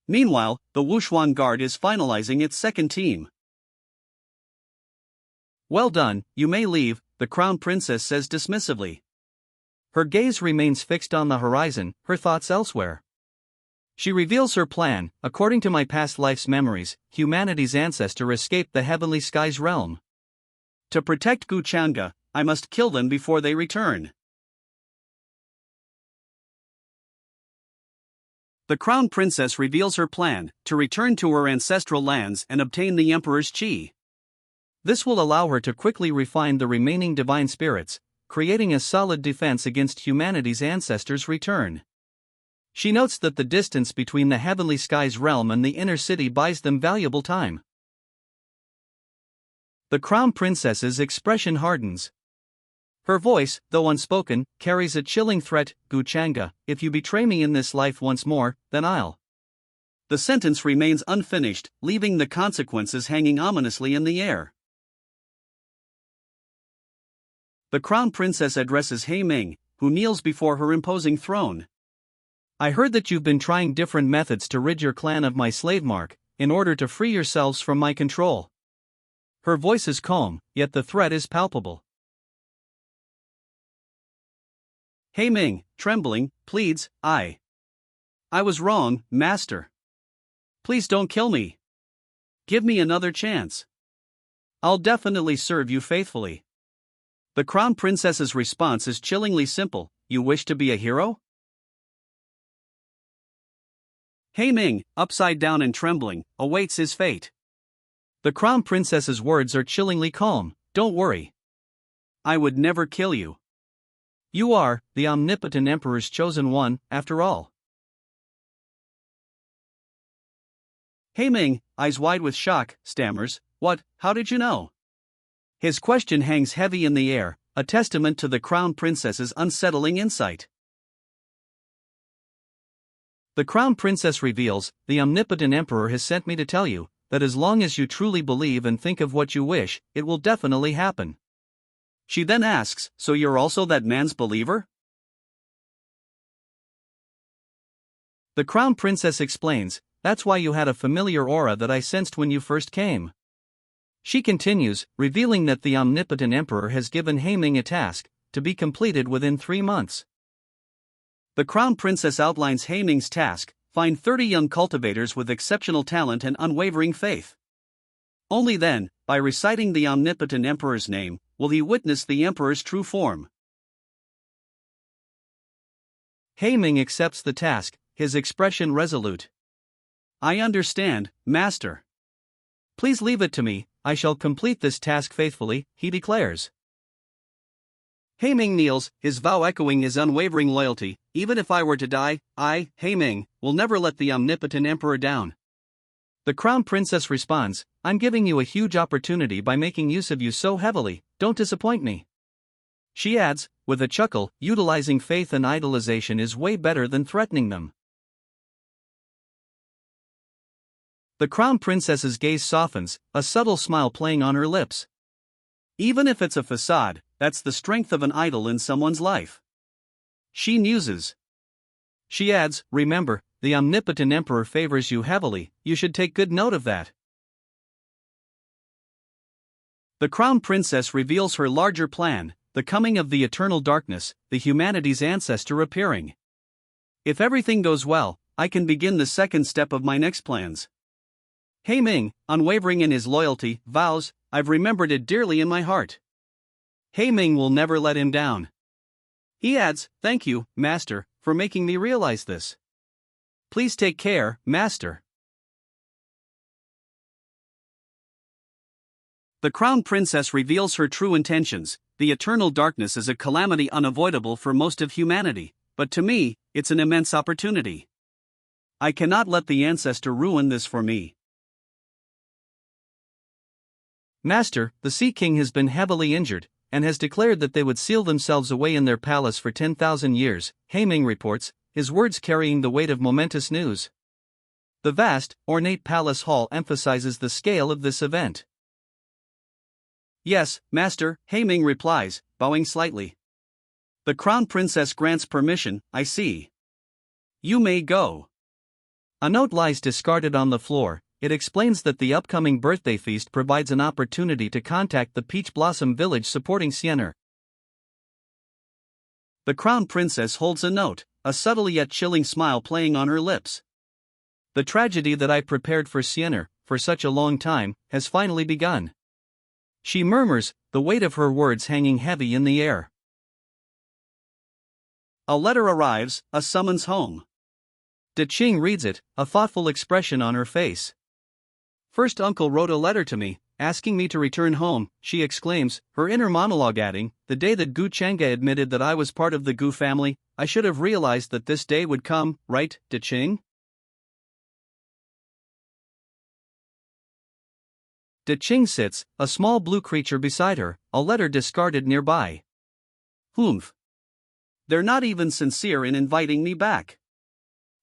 Meanwhile, the Wushuan Guard is finalizing its second team. Well done, you may leave, the Crown Princess says dismissively. Her gaze remains fixed on the horizon, her thoughts elsewhere. She reveals her plan. According to my past life's memories, humanity's ancestor escaped the Heavenly Skies realm. To protect Gu Chengda, I must kill them before they return. The Crown Princess reveals her plan to return to her ancestral lands and obtain the Emperor's Qi. This will allow her to quickly refine the remaining divine spirits, creating a solid defense against humanity's ancestors' return. She notes that the distance between the Heavenly Skies realm and the inner city buys them valuable time. The Crown Princess's expression hardens. Her voice, though unspoken, carries a chilling threat. Gu Chengda, if you betray me in this life once more, then I'll. The sentence remains unfinished, leaving the consequences hanging ominously in the air. The Crown Princess addresses He Ming, who kneels before her imposing throne. I heard that you've been trying different methods to rid your clan of my slave mark, in order to free yourselves from my control. Her voice is calm, yet the threat is palpable. He Ming, trembling, pleads, I was wrong, master. Please don't kill me. Give me another chance. I'll definitely serve you faithfully. The Crown Princess's response is chillingly simple, you wish to be a hero? He Ming, upside down and trembling, awaits his fate. The Crown Princess's words are chillingly calm, don't worry. I would never kill you. You are the omnipotent Emperor's chosen one, after all. He Ming, eyes wide with shock, stammers, what, how did you know? His question hangs heavy in the air, a testament to the Crown Princess's unsettling insight. The Crown Princess reveals, the omnipotent Emperor has sent me to tell you, that as long as you truly believe and think of what you wish, it will definitely happen. She then asks, so you're also that man's believer? The Crown Princess explains, that's why you had a familiar aura that I sensed when you first came. She continues, revealing that the omnipotent Emperor has given He Ming a task, to be completed within 3 months. The Crown Princess outlines He Ming's task, find 30 young cultivators with exceptional talent and unwavering faith. Only then, by reciting the omnipotent Emperor's name, will he witness the Emperor's true form. He Ming accepts the task, his expression resolute. I understand, master. Please leave it to me, I shall complete this task faithfully, he declares. He Ming kneels, his vow echoing his unwavering loyalty, even if I were to die, I, He Ming, will never let the omnipotent Emperor down. The Crown Princess responds, I'm giving you a huge opportunity by making use of you so heavily, don't disappoint me. She adds, with a chuckle, utilizing faith and idolization is way better than threatening them. The Crown Princess's gaze softens, a subtle smile playing on her lips. Even if it's a facade, that's the strength of an idol in someone's life. She muses. She adds, remember, the omnipotent emperor favors you heavily, you should take good note of that. The Crown Princess reveals her larger plan, the coming of the eternal darkness, the humanity's ancestor appearing. If everything goes well, I can begin the second step of my next plans. He Ming, unwavering in his loyalty, vows, I've remembered it dearly in my heart. He Ming will never let him down. He adds, thank you, Master, for making me realize this. Please take care, Master. The Crown Princess reveals her true intentions. The eternal darkness is a calamity unavoidable for most of humanity, but to me, it's an immense opportunity. I cannot let the ancestor ruin this for me. Master, the Sea King has been heavily injured, and has declared that they would seal themselves away in their palace for 10,000 years, He Ming reports, his words carrying the weight of momentous news. The vast, ornate palace hall emphasizes the scale of this event. Yes, Master, He Ming replies, bowing slightly. The Crown Princess grants permission, I see. You may go. A note lies discarded on the floor. It explains that the upcoming birthday feast provides an opportunity to contact the Peach Blossom Village supporting Sienna. The Crown Princess holds a note, a subtle yet chilling smile playing on her lips. The tragedy that I prepared for Sienna, for such a long time, has finally begun. She murmurs, the weight of her words hanging heavy in the air. A letter arrives, a summons home. De Qing reads it, a thoughtful expression on her face. First uncle wrote a letter to me, asking me to return home, she exclaims, her inner monologue adding, the day that Gu Chang'e admitted that I was part of the Gu family, I should have realized that this day would come, right, De Qing? De Qing sits, a small blue creature beside her, a letter discarded nearby. Humph. They're not even sincere in inviting me back.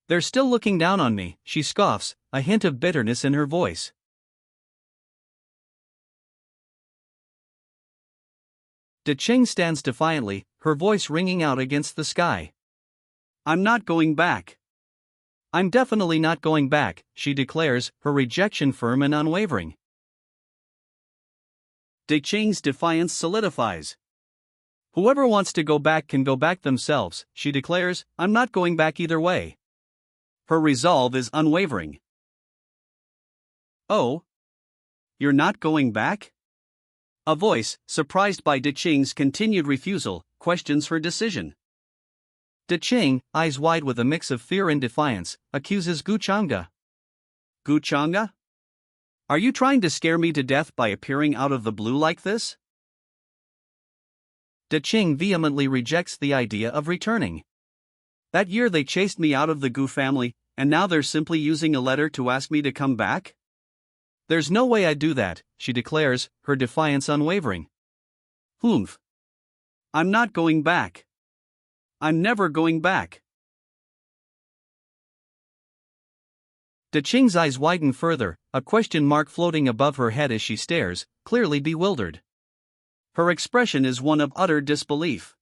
They're still looking down on me, she scoffs, a hint of bitterness in her voice. De Qing stands defiantly, her voice ringing out against the sky. I'm not going back. I'm definitely not going back, she declares, her rejection firm and unwavering. De Qing's defiance solidifies. Whoever wants to go back can go back themselves, she declares, I'm not going back either way. Her resolve is unwavering. Oh? You're not going back? A voice, surprised by De Qing's continued refusal, questions her decision. De Qing, eyes wide with a mix of fear and defiance, accuses Gu Chang'e. Gu Chang'e? Are you trying to scare me to death by appearing out of the blue like this? De Qing vehemently rejects the idea of returning. That year they chased me out of the Gu family, and now they're simply using a letter to ask me to come back? There's no way I'd do that, she declares, her defiance unwavering. Humph. I'm not going back. I'm never going back. De Qing's eyes widen further, a question mark floating above her head as she stares, clearly bewildered. Her expression is one of utter disbelief.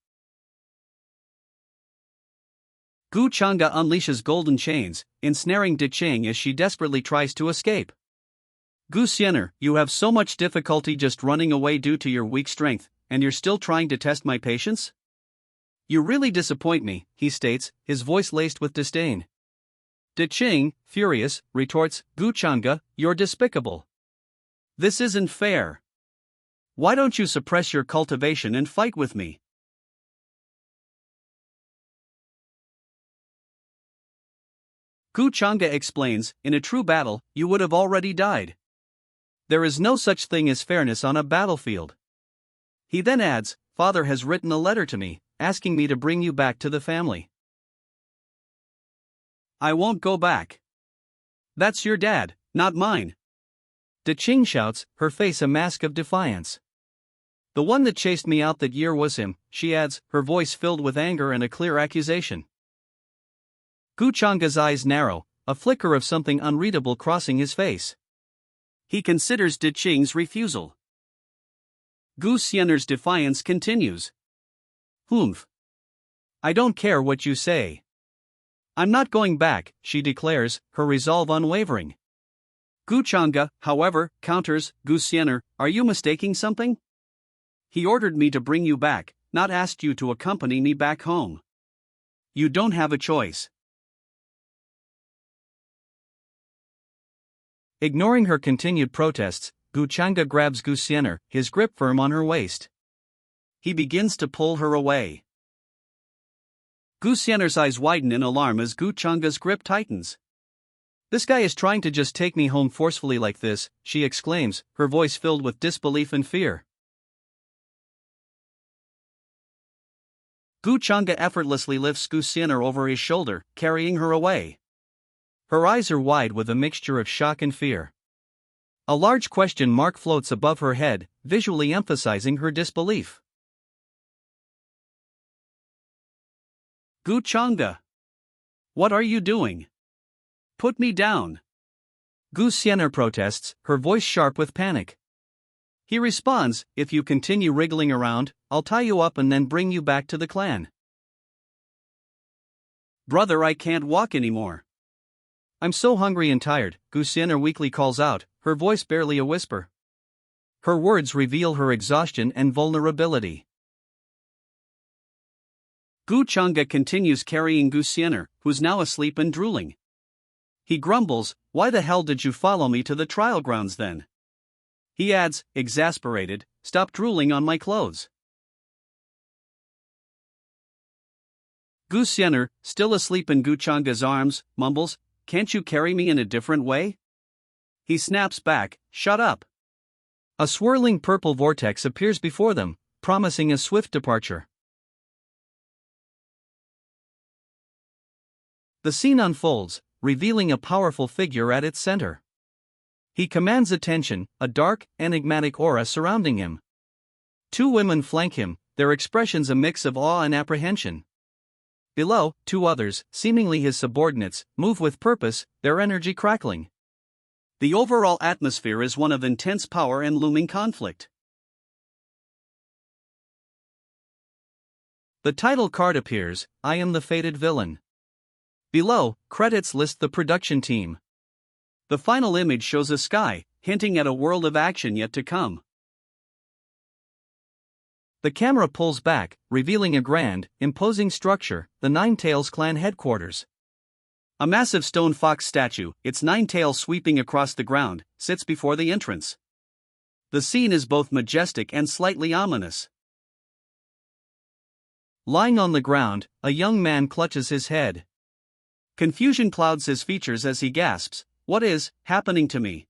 Gu Chang'e unleashes golden chains, ensnaring De Qing as she desperately tries to escape. Gu Xian'er, you have so much difficulty just running away due to your weak strength, and you're still trying to test my patience? You really disappoint me, he states, his voice laced with disdain. De Qing, furious, retorts, Gu Chang'e, you're despicable. This isn't fair. Why don't you suppress your cultivation and fight with me? Gu Chang'e explains, in a true battle, you would have already died. There is no such thing as fairness on a battlefield. He then adds, Father has written a letter to me, asking me to bring you back to the family. I won't go back. That's your dad, not mine. De Qing shouts, her face a mask of defiance. The one that chased me out that year was him, she adds, her voice filled with anger and a clear accusation. Gu Changa's eyes narrow, a flicker of something unreadable crossing his face. He considers De Qing's refusal. Gu Xianer's defiance continues. Humph. I don't care what you say. I'm not going back, she declares, her resolve unwavering. Gu Changa, however, counters, Gu Xianer, are you mistaking something? He ordered me to bring you back, not asked you to accompany me back home. You don't have a choice. Ignoring her continued protests, Gu Changa grabs Gu Xianer, his grip firm on her waist. He begins to pull her away. Gu Xianer's eyes widen in alarm as Gu Changa's grip tightens. This guy is trying to just take me home forcefully like this, she exclaims, her voice filled with disbelief and fear. Gu Changa effortlessly lifts Gu Xianer over his shoulder, carrying her away. Her eyes are wide with a mixture of shock and fear. A large question mark floats above her head, visually emphasizing her disbelief. Gu Changa. What are you doing? Put me down. Gu Xianer protests, her voice sharp with panic. He responds, if you continue wriggling around, I'll tie you up and then bring you back to the clan. Brother, I can't walk anymore. I'm so hungry and tired, Gu Xianer weakly calls out, her voice barely a whisper. Her words reveal her exhaustion and vulnerability. Gu Changa continues carrying Gu Xianer, who's now asleep and drooling. He grumbles, why the hell did you follow me to the trial grounds then? He adds, exasperated, stop drooling on my clothes. Gu Xianer, still asleep in Gu Changa's arms, mumbles, can't you carry me in a different way? He snaps back, shut up. A swirling purple vortex appears before them, promising a swift departure. The scene unfolds, revealing a powerful figure at its center. He commands attention, a dark, enigmatic aura surrounding him. Two women flank him, their expressions a mix of awe and apprehension. Below, two others, seemingly his subordinates, move with purpose, their energy crackling. The overall atmosphere is one of intense power and looming conflict. The title card appears, I am the fated villain. Below, credits list the production team. The final image shows a sky, hinting at a world of action yet to come. The camera pulls back, revealing a grand, imposing structure, the Nine Tails clan headquarters. A massive stone fox statue, its nine tails sweeping across the ground, sits before the entrance. The scene is both majestic and slightly ominous. Lying on the ground, a young man clutches his head. Confusion clouds his features as he gasps, what is happening to me?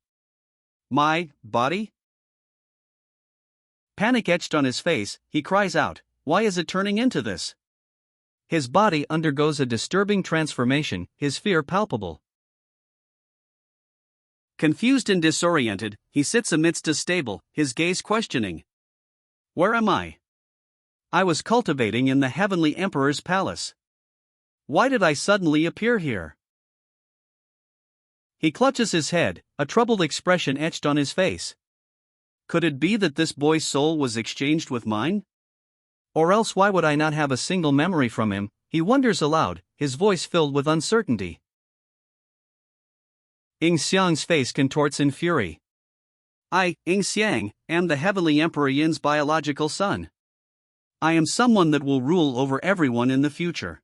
My body? Panic etched on his face, he cries out, why is it turning into this? His body undergoes a disturbing transformation, his fear palpable. Confused and disoriented, he sits amidst a stable, his gaze questioning. Where am I? I was cultivating in the Heavenly Emperor's palace. Why did I suddenly appear here? He clutches his head, a troubled expression etched on his face. Could it be that this boy's soul was exchanged with mine? Or else why would I not have a single memory from him? He wonders aloud, his voice filled with uncertainty. Ying Xiang's face contorts in fury. I, Ying Xiang, am the Heavenly Emperor Yin's biological son. I am someone that will rule over everyone in the future.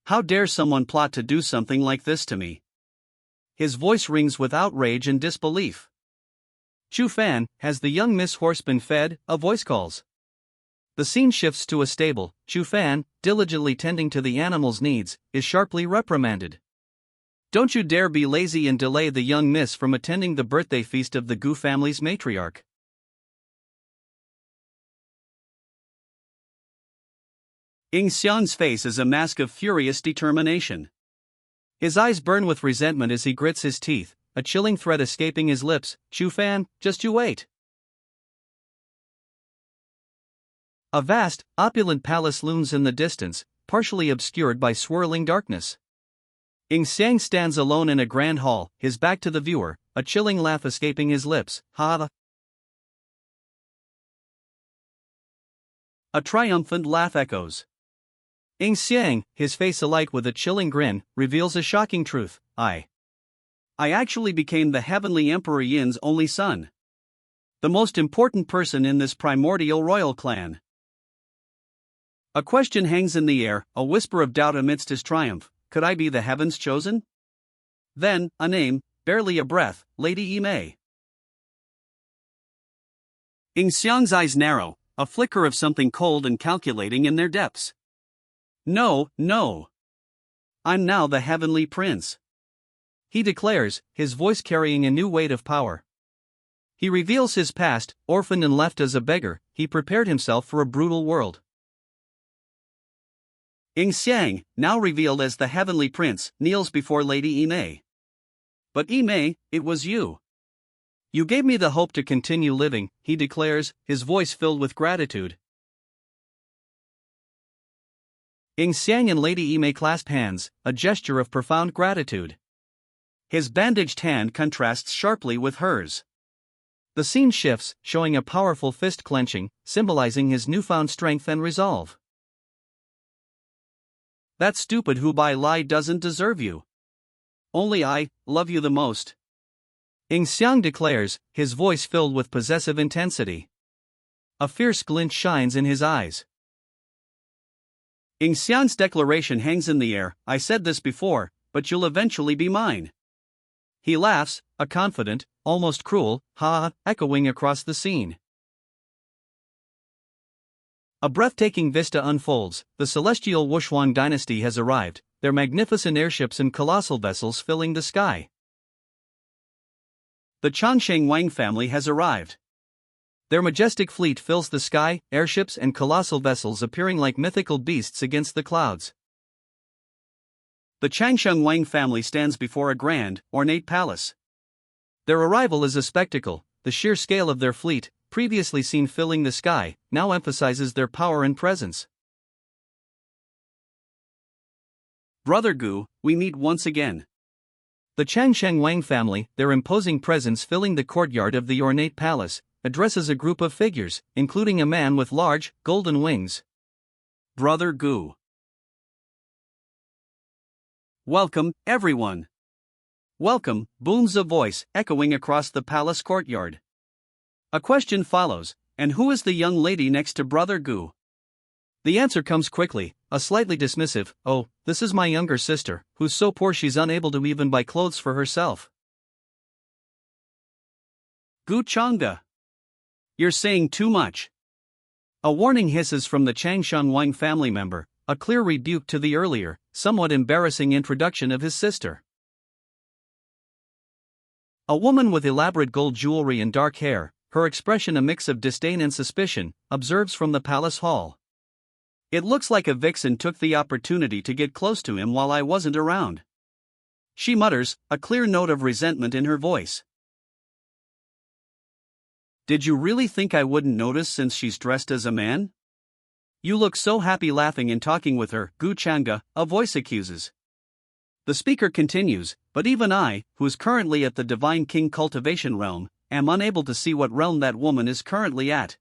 How dare someone plot to do something like this to me? His voice rings with outrage and disbelief. Chu Fan, has the young Miss Horse been fed? A voice calls. The scene shifts to a stable. Chu Fan, diligently tending to the animal's needs, is sharply reprimanded. Don't you dare be lazy and delay the young miss from attending the birthday feast of the Gu family's matriarch. Ying Xiang's face is a mask of furious determination. His eyes burn with resentment as he grits his teeth, a chilling threat escaping his lips. Chu Fan, just you wait. A vast, opulent palace looms in the distance, partially obscured by swirling darkness. Ing Xiang stands alone in a grand hall, his back to the viewer, a chilling laugh escaping his lips. Ha! A triumphant laugh echoes. Ing Xiang, his face alight with a chilling grin, reveals a shocking truth. I actually became the heavenly Emperor Yin's only son. The most important person in this primordial royal clan. A question hangs in the air, a whisper of doubt amidst his triumph. Could I be the heavens chosen? Then, a name, barely a breath, Lady Yimei. Ing Xiang's eyes narrow, a flicker of something cold and calculating in their depths. No, no. I'm now the heavenly prince. He declares, his voice carrying a new weight of power. He reveals his past, orphaned and left as a beggar. He prepared himself for a brutal world. Ing Xiang, now revealed as the heavenly prince, kneels before Lady Yimei. But Yimei, it was you. You gave me the hope to continue living, he declares, his voice filled with gratitude. Ing Xiang and Lady Yimei clasp hands, a gesture of profound gratitude. His bandaged hand contrasts sharply with hers. The scene shifts, showing a powerful fist clenching, symbolizing his newfound strength and resolve. That stupid Bai Lai doesn't deserve you. Only I love you the most. Ing Xiang declares, his voice filled with possessive intensity. A fierce glint shines in his eyes. Ing Xiang's declaration hangs in the air. I said this before, but you'll eventually be mine. He laughs, a confident, almost cruel, ha, echoing across the scene. A breathtaking vista unfolds. The celestial Wushuang dynasty has arrived, their magnificent airships and colossal vessels filling the sky. The Changsheng Wang family has arrived. Their majestic fleet fills the sky, airships and colossal vessels appearing like mythical beasts against the clouds. The Changsheng Wang family stands before a grand, ornate palace. Their arrival is a spectacle. The sheer scale of their fleet, previously seen filling the sky, now emphasizes their power and presence. Brother Gu, we meet once again. The Changsheng Wang family, their imposing presence filling the courtyard of the ornate palace, addresses a group of figures, including a man with large, golden wings. Brother Gu. Welcome, everyone. Welcome, booms a voice echoing across the palace courtyard. A question follows, and who is the young lady next to Brother Gu? The answer comes quickly, a slightly dismissive, oh, this is my younger sister, who's so poor she's unable to even buy clothes for herself. Gu Changda. You're saying too much. A warning hisses from the Changsheng Wang family member, a clear rebuke to the earlier, somewhat embarrassing introduction of his sister. A woman with elaborate gold jewelry and dark hair, her expression a mix of disdain and suspicion, observes from the palace hall. It looks like a vixen took the opportunity to get close to him while I wasn't around. She mutters, a clear note of resentment in her voice. Did you really think I wouldn't notice since she's dressed as a man? You look so happy laughing and talking with her, Gu Changa, a voice accuses. The speaker continues, but even I, who is currently at the Divine King cultivation realm, am unable to see what realm that woman is currently at.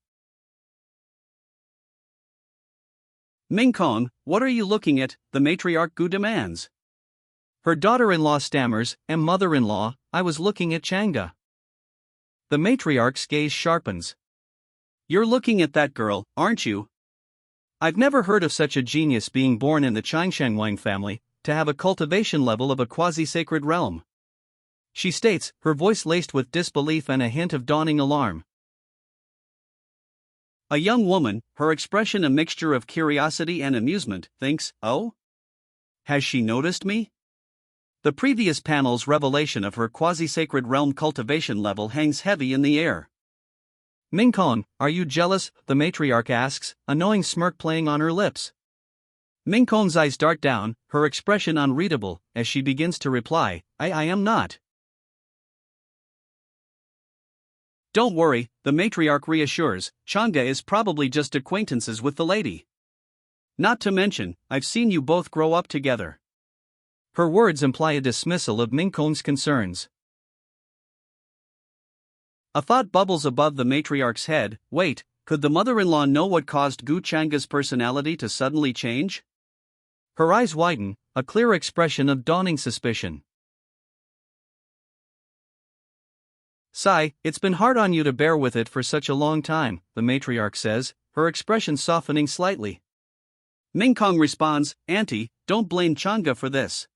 Mingkong, what are you looking at? The matriarch Gu demands. Her daughter-in-law stammers, and mother-in-law, I was looking at Changa. The matriarch's gaze sharpens. You're looking at that girl, aren't you? I've never heard of such a genius being born in the Changsheng Wang family, to have a cultivation level of a quasi-sacred realm. She states, her voice laced with disbelief and a hint of dawning alarm. A young woman, her expression a mixture of curiosity and amusement, thinks, oh? Has she noticed me? The previous panel's revelation of her quasi-sacred realm cultivation level hangs heavy in the air. Mingkong, are you jealous? The matriarch asks, a knowing smirk playing on her lips. Mingkong's eyes dart down, her expression unreadable, as she begins to reply, I am not. Don't worry, the matriarch reassures, Changa is probably just acquaintances with the lady. Not to mention, I've seen you both grow up together. Her words imply a dismissal of Minkong's concerns. A thought bubbles above the matriarch's head. Wait, could the mother-in-law know what caused Gu Changa's personality to suddenly change? Her eyes widen, a clear expression of dawning suspicion. Sai, it's been hard on you to bear with it for such a long time, the matriarch says, her expression softening slightly. Minkong responds, Auntie, don't blame Changa for this.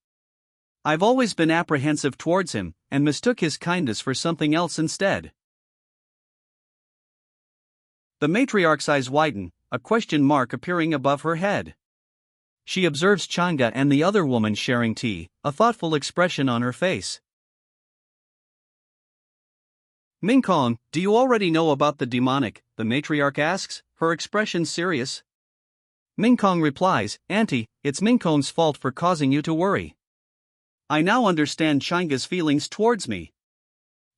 I've always been apprehensive towards him, and mistook his kindness for something else instead. The matriarch's eyes widen, a question mark appearing above her head. She observes Changa and the other woman sharing tea, a thoughtful expression on her face. Minkong, do you already know about the demonic? The matriarch asks, her expression serious. Minkong replies, Auntie, it's Minkong's fault for causing you to worry. I now understand Changa's feelings towards me.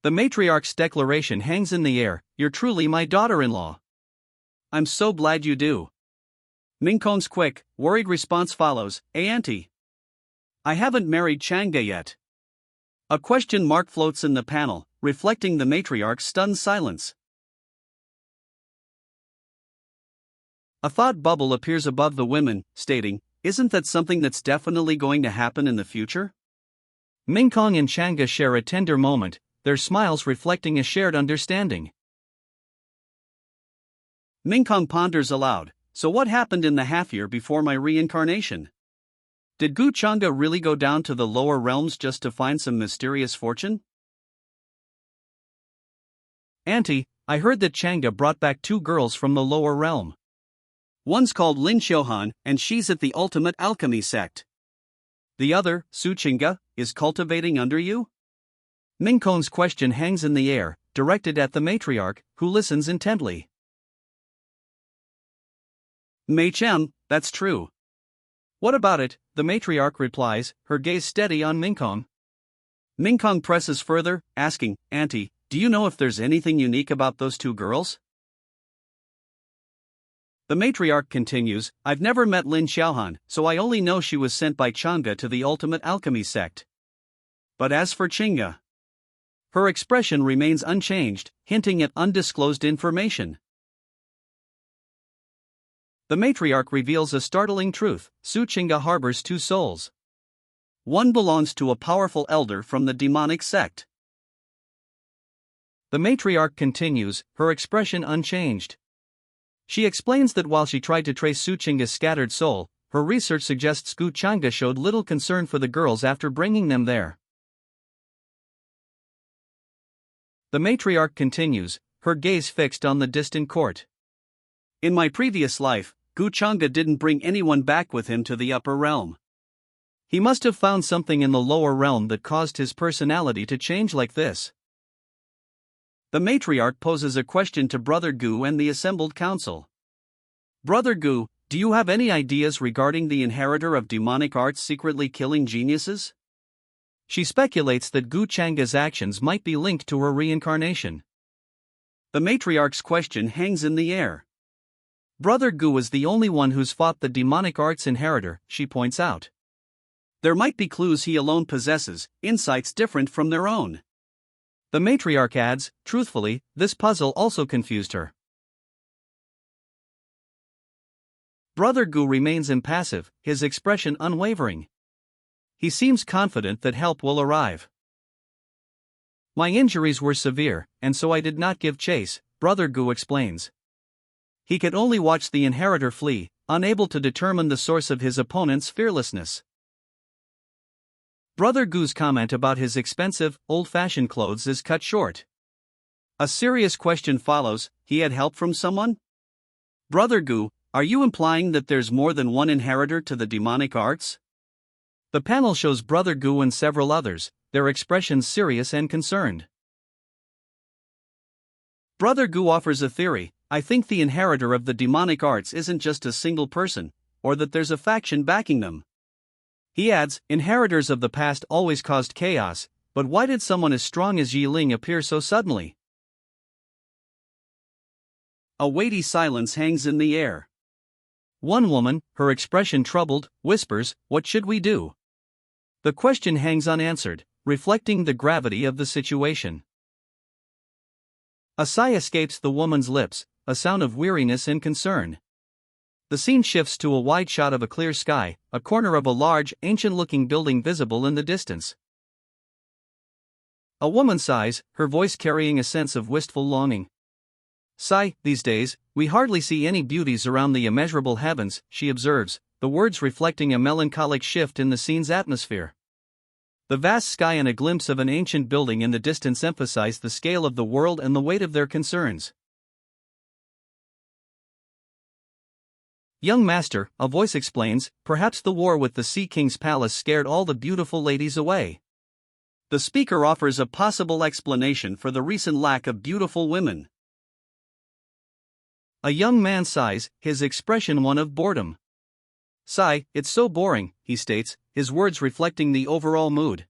The matriarch's declaration hangs in the air, you're truly my daughter-in-law. I'm so glad you do. Minkong's quick, worried response follows, Auntie. I haven't married Changa yet. A question mark floats in the panel, reflecting the matriarch's stunned silence. A thought bubble appears above the women, stating, Isn't that something that's definitely going to happen in the future? Minkong and Changa share a tender moment, their smiles reflecting a shared understanding. Minkong ponders aloud, so what happened in the half-year before my reincarnation? Did Gu Changa really go down to the lower realms just to find some mysterious fortune? Auntie, I heard that Changa brought back 2 girls from the lower realm. One's called Lin Xiaohan, and she's at the ultimate alchemy sect. The other, Su Chinga, is cultivating under you? Minkong's question hangs in the air, directed at the matriarch, who listens intently. Mei Chem, that's true. What about it? The matriarch replies, her gaze steady on Minkong. Minkong presses further, asking, Auntie, do you know if there's anything unique about those 2 girls? The matriarch continues, I've never met Lin Xiaohan, so I only know she was sent by Changa to the ultimate alchemy sect. But as for Chinga, her expression remains unchanged, hinting at undisclosed information. The matriarch reveals a startling truth, Su Chinga harbors 2 souls. One belongs to a powerful elder from the demonic sect. The matriarch continues, her expression unchanged. She explains that while she tried to trace Su Chinga's scattered soul, her research suggests Gu Changa showed little concern for the girls after bringing them there. The matriarch continues, her gaze fixed on the distant court. In my previous life, Gu Changa didn't bring anyone back with him to the upper realm. He must have found something in the lower realm that caused his personality to change like this. The matriarch poses a question to Brother Gu and the assembled council. Brother Gu, do you have any ideas regarding the inheritor of demonic arts secretly killing geniuses? She speculates that Gu Changa's actions might be linked to her reincarnation. The matriarch's question hangs in the air. Brother Gu is the only one who's fought the demonic arts inheritor, she points out. There might be clues he alone possesses, insights different from their own. The matriarch adds, truthfully, this puzzle also confused her. Brother Gu remains impassive, his expression unwavering. He seems confident that help will arrive. My injuries were severe, and so I did not give chase, Brother Gu explains. He could only watch the inheritor flee, unable to determine the source of his opponent's fearlessness. Brother Gu's comment about his expensive, old-fashioned clothes is cut short. A serious question follows, he had help from someone? Brother Gu, are you implying that there's more than one inheritor to the demonic arts? The panel shows Brother Gu and several others, their expressions serious and concerned. Brother Gu offers a theory, I think the inheritor of the demonic arts isn't just a single person, or that there's a faction backing them. He adds, inheritors of the past always caused chaos, but why did someone as strong as Yi Ling appear so suddenly? A weighty silence hangs in the air. One woman, her expression troubled, whispers, "What should we do?" The question hangs unanswered, reflecting the gravity of the situation. A sigh escapes the woman's lips, a sound of weariness and concern. The scene shifts to a wide shot of a clear sky, a corner of a large, ancient-looking building visible in the distance. A woman sighs, her voice carrying a sense of wistful longing. "Sigh, these days, we hardly see any beauties around the immeasurable heavens," she observes, the words reflecting a melancholic shift in the scene's atmosphere. The vast sky and a glimpse of an ancient building in the distance emphasize the scale of the world and the weight of their concerns. "Young master," a voice explains, "perhaps the war with the Sea King's palace scared all the beautiful ladies away." The speaker offers a possible explanation for the recent lack of beautiful women. A young man sighs, his expression one of boredom. "Sigh, it's so boring," he states, his words reflecting the overall mood.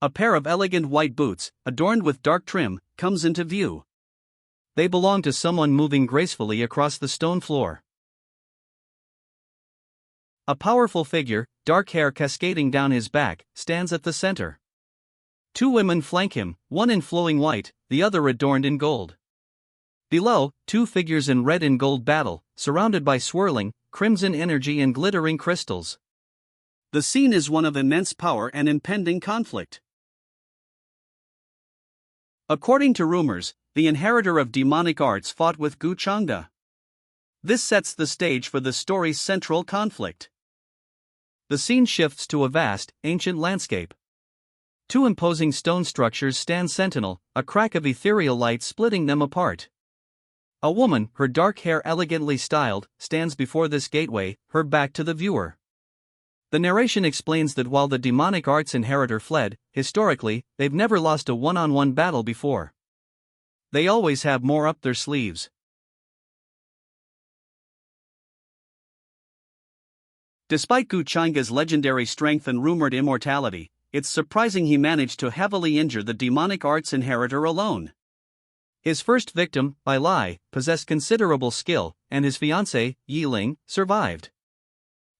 A pair of elegant white boots, adorned with dark trim, comes into view. They belong to someone moving gracefully across the stone floor. A powerful figure, dark hair cascading down his back, stands at the center. Two women flank him, one in flowing white, the other adorned in gold. Below, two figures in red and gold battle, surrounded by swirling, crimson energy and glittering crystals. The scene is one of immense power and impending conflict. According to rumors, the inheritor of demonic arts fought with Gu Changda. This sets the stage for the story's central conflict. The scene shifts to a vast, ancient landscape. Two imposing stone structures stand sentinel, a crack of ethereal light splitting them apart. A woman, her dark hair elegantly styled, stands before this gateway, her back to the viewer. The narration explains that while the demonic arts inheritor fled, historically, they've never lost a one-on-one battle before. They always have more up their sleeves. Despite Gu Changda's legendary strength and rumored immortality, it's surprising he managed to heavily injure the demonic arts inheritor alone. His first victim, Bai Lai, possessed considerable skill, and his fiancée, Yi Ling, survived.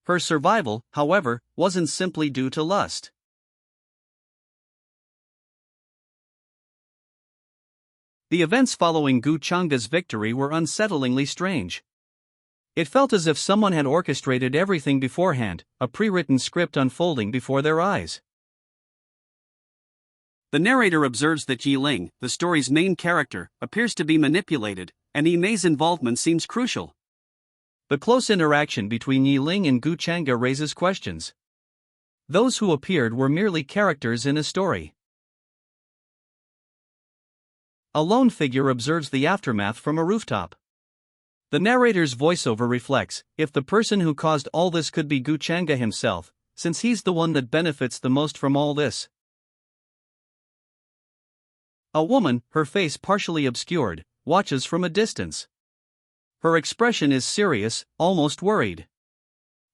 Her survival, however, wasn't simply due to lust. The events following Gu Changda's victory were unsettlingly strange. It felt as if someone had orchestrated everything beforehand, a pre-written script unfolding before their eyes. The narrator observes that Yi Ling, the story's main character, appears to be manipulated, and Yi Mei's involvement seems crucial. The close interaction between Yi Ling and Gu Changda raises questions. Those who appeared were merely characters in a story. A lone figure observes the aftermath from a rooftop. The narrator's voiceover reflects, if the person who caused all this could be Gu Changda himself, since he's the one that benefits the most from all this. A woman, her face partially obscured, watches from a distance. Her expression is serious, almost worried.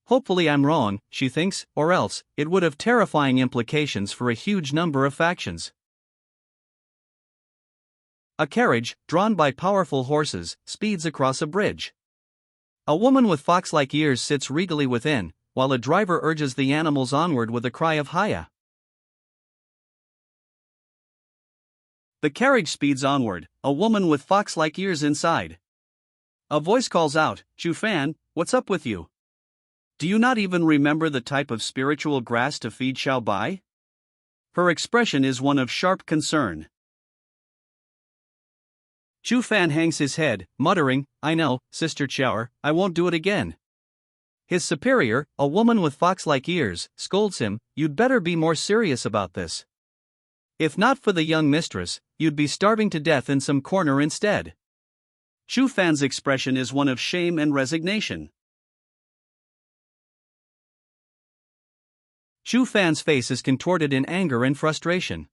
Hopefully I'm wrong, she thinks, or else, it would have terrifying implications for a huge number of factions. A carriage, drawn by powerful horses, speeds across a bridge. A woman with fox-like ears sits regally within, while a driver urges the animals onward with a cry of "Hiya!" The carriage speeds onward, a woman with fox-like ears inside. A voice calls out, "Chu Fan, what's up with you? Do you not even remember the type of spiritual grass to feed Xiao Bai?" Her expression is one of sharp concern. Chu Fan hangs his head, muttering, "I know, Sister Chower, I won't do it again." His superior, a woman with fox-like ears, scolds him, "You'd better be more serious about this. If not for the young mistress, you'd be starving to death in some corner instead." Chu Fan's expression is one of shame and resignation. Chu Fan's face is contorted in anger and frustration.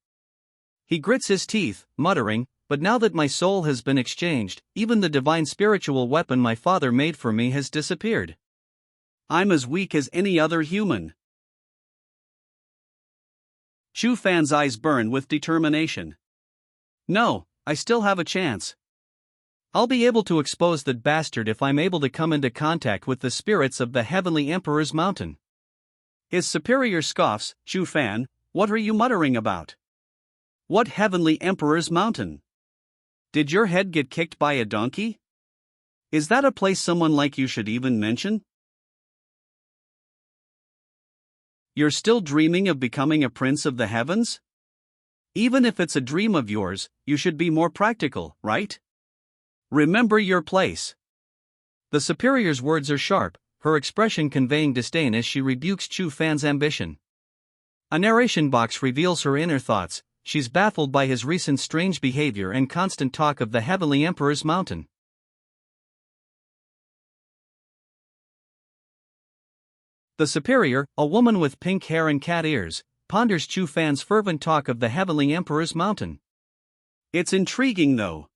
He grits his teeth, muttering, "But now that my soul has been exchanged, even the divine spiritual weapon my father made for me has disappeared. I'm as weak as any other human." Chu Fan's eyes burn with determination. "No, I still have a chance. I'll be able to expose that bastard if I'm able to come into contact with the spirits of the Heavenly Emperor's mountain. His superior scoffs. Chu Fan, what are you muttering about? What Heavenly Emperor's mountain? Did your head get kicked by a donkey? Is that a place someone like you should even mention? You're still dreaming of becoming a prince of the heavens? Even if it's a dream of yours, you should be more practical, right? Remember your place. The superior's words are sharp, her expression conveying disdain as she rebukes Chu Fan's ambition. A narration box reveals her inner thoughts. She's baffled by his recent strange behavior and constant talk of the Heavenly Emperor's mountain. The superior, a woman with pink hair and cat ears, ponders Chu Fan's fervent talk of the Heavenly Emperor's mountain. It's intriguing though.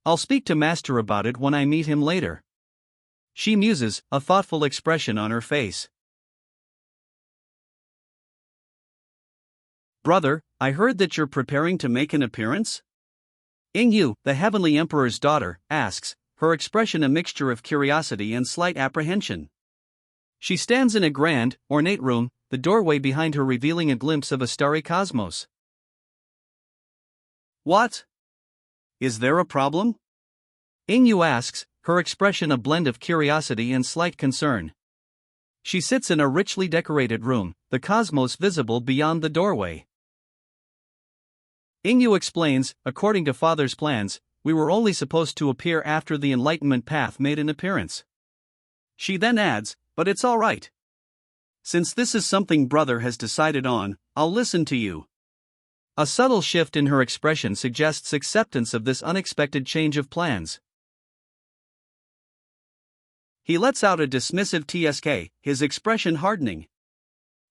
I'll speak to Master about it when I meet him later. She muses, a thoughtful expression on her face. Brother, I heard that you're preparing to make an appearance? Ingyu, the Heavenly Emperor's daughter, asks, her expression a mixture of curiosity and slight apprehension. She stands in a grand, ornate room, the doorway behind her revealing a glimpse of a starry cosmos. What? Is there a problem? Ingyu asks, her expression a blend of curiosity and slight concern. She sits in a richly decorated room, the cosmos visible beyond the doorway. Ingyu explains, according to Father's plans, we were only supposed to appear after the Enlightenment Path made an appearance. She then adds, but it's all right. Since this is something Brother has decided on, I'll listen to you. A subtle shift in her expression suggests acceptance of this unexpected change of plans. He lets out a dismissive TSK, his expression hardening.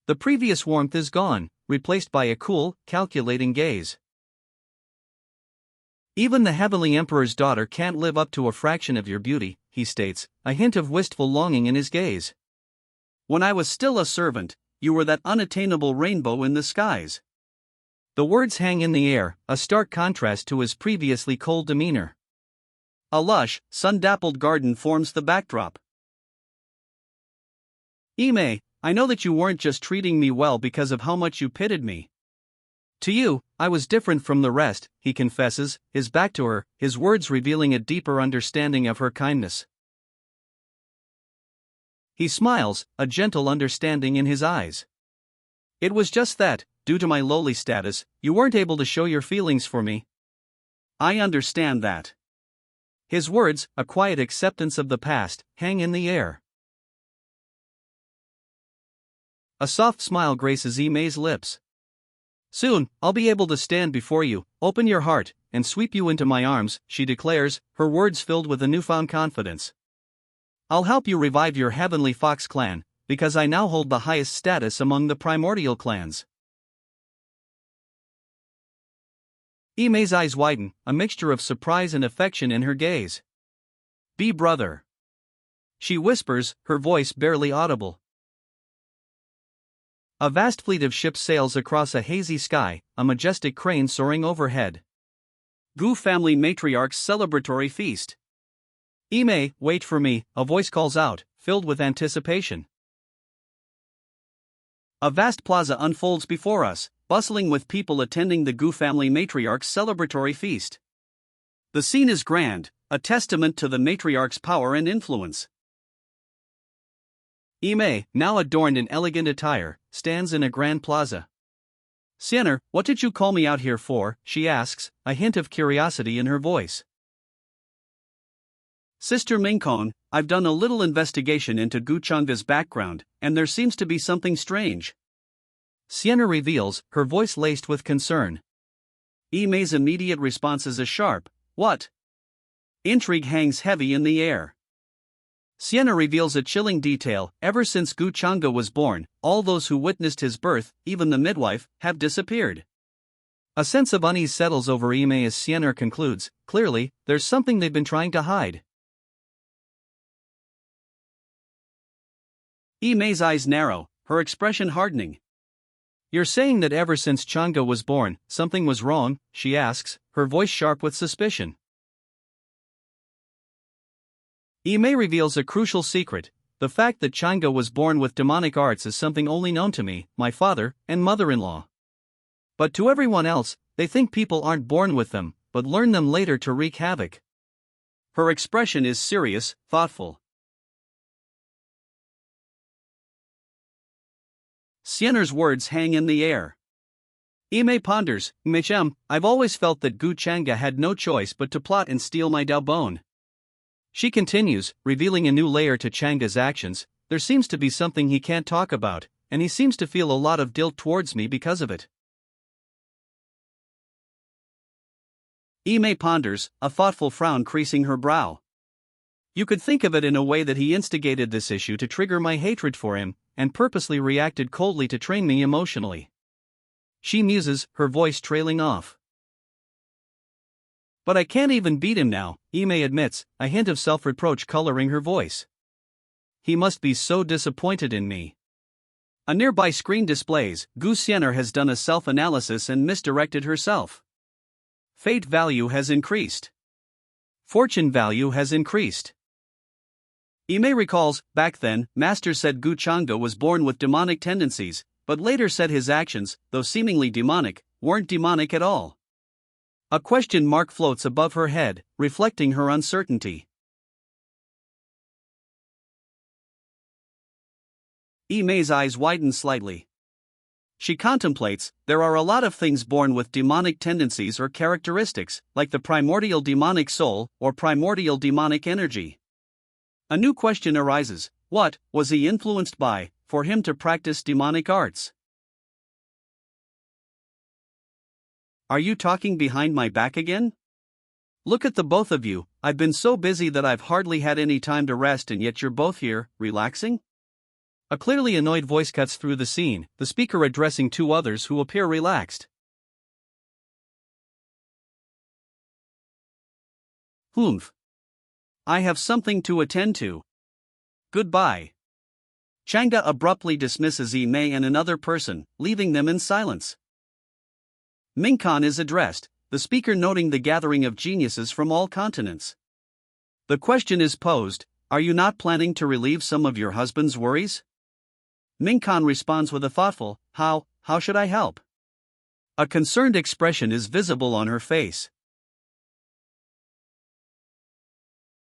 The previous warmth is gone, replaced by a cool, calculating gaze. Even the Heavenly Emperor's daughter can't live up to a fraction of your beauty, he states, a hint of wistful longing in his gaze. When I was still a servant, you were that unattainable rainbow in the skies. The words hang in the air, a stark contrast to his previously cold demeanor. A lush, sun-dappled garden forms the backdrop. Ime, I know that you weren't just treating me well because of how much you pitied me. To you, I was different from the rest, he confesses, his back to her, his words revealing a deeper understanding of her kindness. He smiles, a gentle understanding in his eyes. It was just that, due to my lowly status, you weren't able to show your feelings for me. I understand that. His words, a quiet acceptance of the past, hang in the air. A soft smile graces Ime's lips. Soon, I'll be able to stand before you, open your heart, and sweep you into my arms, she declares, her words filled with a newfound confidence. I'll help you revive your Heavenly Fox clan, because I now hold the highest status among the primordial clans. Ime's eyes widen, a mixture of surprise and affection in her gaze. Be brother. She whispers, her voice barely audible. A vast fleet of ships sails across a hazy sky, a majestic crane soaring overhead. Gu family matriarch's celebratory feast. Ime, wait for me, a voice calls out, filled with anticipation. A vast plaza unfolds before us, bustling with people attending the Gu family matriarch's celebratory feast. The scene is grand, a testament to the matriarch's power and influence. Ime, now adorned in elegant attire, stands in a grand plaza. Sienner, what did you call me out here for? She asks, a hint of curiosity in her voice. Sister Minkon, I've done a little investigation into Gu Changda's background, and there seems to be something strange. Sienner reveals, her voice laced with concern. Ime's immediate response is a sharp, what? Intrigue hangs heavy in the air. Sienna reveals a chilling detail. Ever since Gu Changda was born, all those who witnessed his birth, even the midwife, have disappeared. A sense of unease settles over Ime as Sienna concludes, clearly, there's something they've been trying to hide. Ime's eyes narrow, her expression hardening. You're saying that ever since Changda was born, something was wrong, she asks, her voice sharp with suspicion. Ime reveals a crucial secret. The fact that Changa was born with demonic arts is something only known to me, my father, and mother-in-law. But to everyone else, they think people aren't born with them, but learn them later to wreak havoc. Her expression is serious, thoughtful. Siener's words hang in the air. Ime ponders, Michem, I've always felt that Gu Changa had no choice but to plot and steal my Daobone. She continues, revealing a new layer to Changa's actions. There seems to be something he can't talk about, and he seems to feel a lot of guilt towards me because of it. Ime ponders, a thoughtful frown creasing her brow. You could think of it in a way that he instigated this issue to trigger my hatred for him, and purposely reacted coldly to train me emotionally. She muses, her voice trailing off. But I can't even beat him now, Ime admits, a hint of self-reproach coloring her voice. He must be so disappointed in me. A nearby screen displays, Gu Siener has done a self-analysis and misdirected herself. Fate value has increased. Fortune value has increased. Ime recalls, back then, Master said Gu Changa was born with demonic tendencies, but later said his actions, though seemingly demonic, weren't demonic at all. A question mark floats above her head, reflecting her uncertainty. Ime's eyes widen slightly. She contemplates, there are a lot of things born with demonic tendencies or characteristics, like the primordial demonic soul or primordial demonic energy. A new question arises, what was he influenced by, for him to practice demonic arts? Are you talking behind my back again? Look at the both of you, I've been so busy that I've hardly had any time to rest, and yet you're both here, relaxing? A clearly annoyed voice cuts through the scene, the speaker addressing two others who appear relaxed. Humph. I have something to attend to. Goodbye. Changa abruptly dismisses Ime and another person, leaving them in silence. Minkan is addressed, the speaker noting the gathering of geniuses from all continents. The question is posed, are you not planning to relieve some of your husband's worries? Minkan responds with a thoughtful, how should I help? A concerned expression is visible on her face.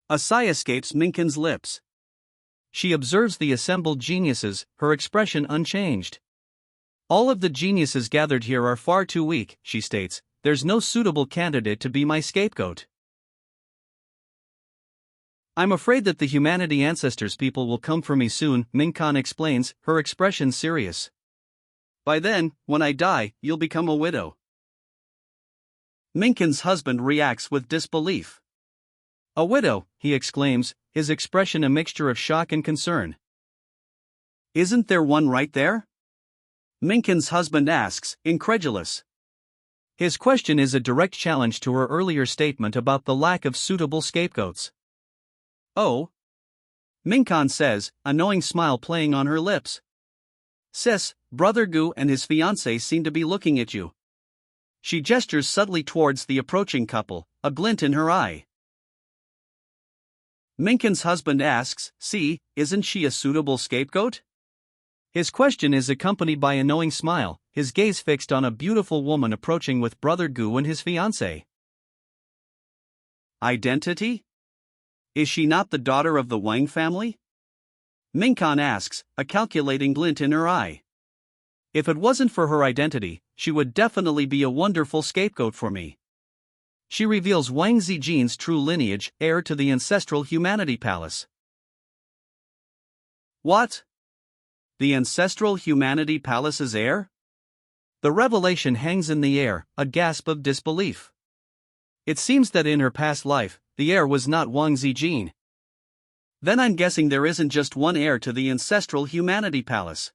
A sigh escapes Minkan's lips. She observes the assembled geniuses, her expression unchanged. All of the geniuses gathered here are far too weak, she states, there's no suitable candidate to be my scapegoat. I'm afraid that the humanity ancestors people will come for me soon, Minkan explains, her expression serious. By then, when I die, you'll become a widow. Minkan's husband reacts with disbelief. A widow, he exclaims, his expression a mixture of shock and concern. Isn't there one right there? Minkan's husband asks, incredulous. His question is a direct challenge to her earlier statement about the lack of suitable scapegoats. Oh? Minkan says, a knowing smile playing on her lips. Sis, Brother Gu and his fiancée seem to be looking at you. She gestures subtly towards the approaching couple, a glint in her eye. Minkan's husband asks, see, isn't she a suitable scapegoat? His question is accompanied by a knowing smile, his gaze fixed on a beautiful woman approaching with Brother Gu and his fiancée. Identity? Is she not the daughter of the Wang family? Minkan asks, a calculating glint in her eye. If it wasn't for her identity, she would definitely be a wonderful scapegoat for me. She reveals Wang Zijin's true lineage, heir to the ancestral humanity palace. What? The ancestral humanity palace's heir? The revelation hangs in the air, a gasp of disbelief. It seems that in her past life, the heir was not Wang Zijin. Then I'm guessing there isn't just one heir to the ancestral humanity palace.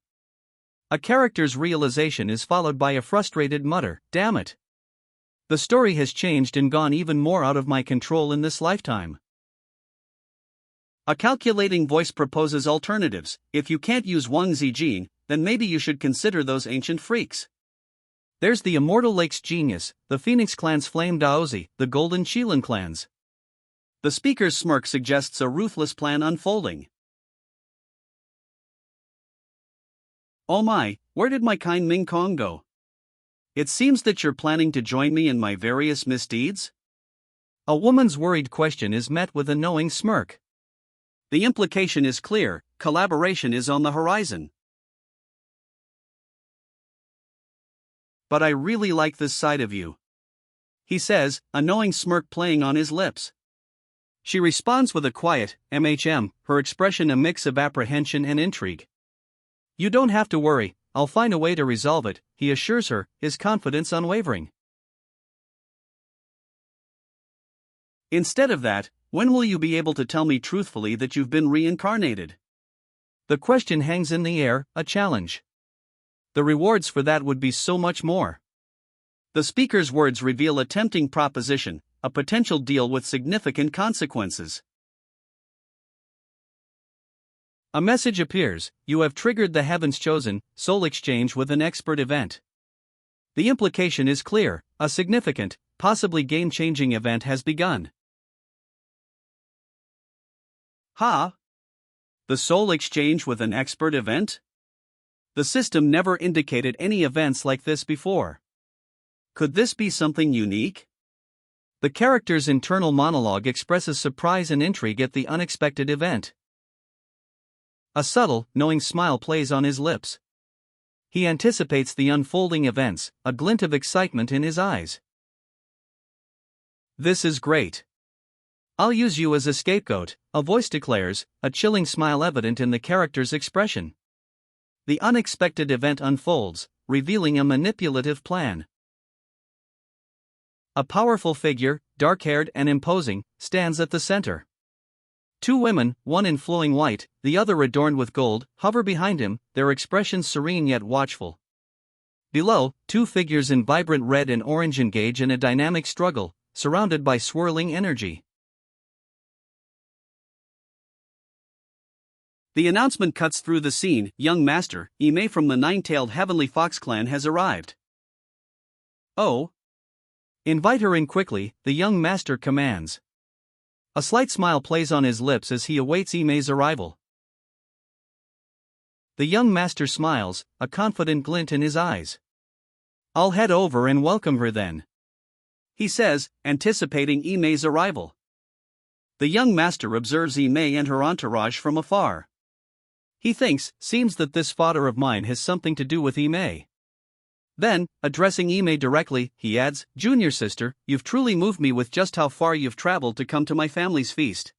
A character's realization is followed by a frustrated mutter, damn it. The story has changed and gone even more out of my control in this lifetime. A calculating voice proposes alternatives. If you can't use Wang Zijin, then maybe you should consider those ancient freaks. There's the Immortal Lakes genius, the Phoenix clan's Flame Daozi, the Golden Qilin clans. The speaker's smirk suggests a ruthless plan unfolding. Oh my, where did my kind Ming Kong go? It seems that you're planning to join me in my various misdeeds? A woman's worried question is met with a knowing smirk. The implication is clear: collaboration is on the horizon. But I really like this side of you, he says, a knowing smirk playing on his lips. She responds with a quiet, her expression a mix of apprehension and intrigue. You don't have to worry, I'll find a way to resolve it, he assures her, his confidence unwavering. Instead of that, when will you be able to tell me truthfully that you've been reincarnated? The question hangs in the air, a challenge. The rewards for that would be so much more. The speaker's words reveal a tempting proposition, a potential deal with significant consequences. A message appears: you have triggered the heavens chosen soul exchange with an expert event. The implication is clear: a significant, possibly game-changing event has begun. Ha! The soul exchange with an expert event? The system never indicated any events like this before. Could this be something unique? The character's internal monologue expresses surprise and intrigue at the unexpected event. A subtle, knowing smile plays on his lips. He anticipates the unfolding events, a glint of excitement in his eyes. This is great. I'll use you as a scapegoat, a voice declares, a chilling smile evident in the character's expression. The unexpected event unfolds, revealing a manipulative plan. A powerful figure, dark-haired and imposing, stands at the center. Two women, one in flowing white, the other adorned with gold, hover behind him, their expressions serene yet watchful. Below, two figures in vibrant red and orange engage in a dynamic struggle, surrounded by swirling energy. The announcement cuts through the scene: young master, Ime from the nine-tailed Heavenly Fox clan has arrived. Oh! Invite her in quickly, the young master commands. A slight smile plays on his lips as he awaits Ime's arrival. The young master smiles, a confident glint in his eyes. I'll head over and welcome her then, he says, anticipating Ime's arrival. The young master observes Ime and her entourage from afar. He thinks, seems that this fodder of mine has something to do with Ime. Then, addressing Ime directly, he adds, Junior sister, you've truly moved me with just how far you've traveled to come to my family's feast.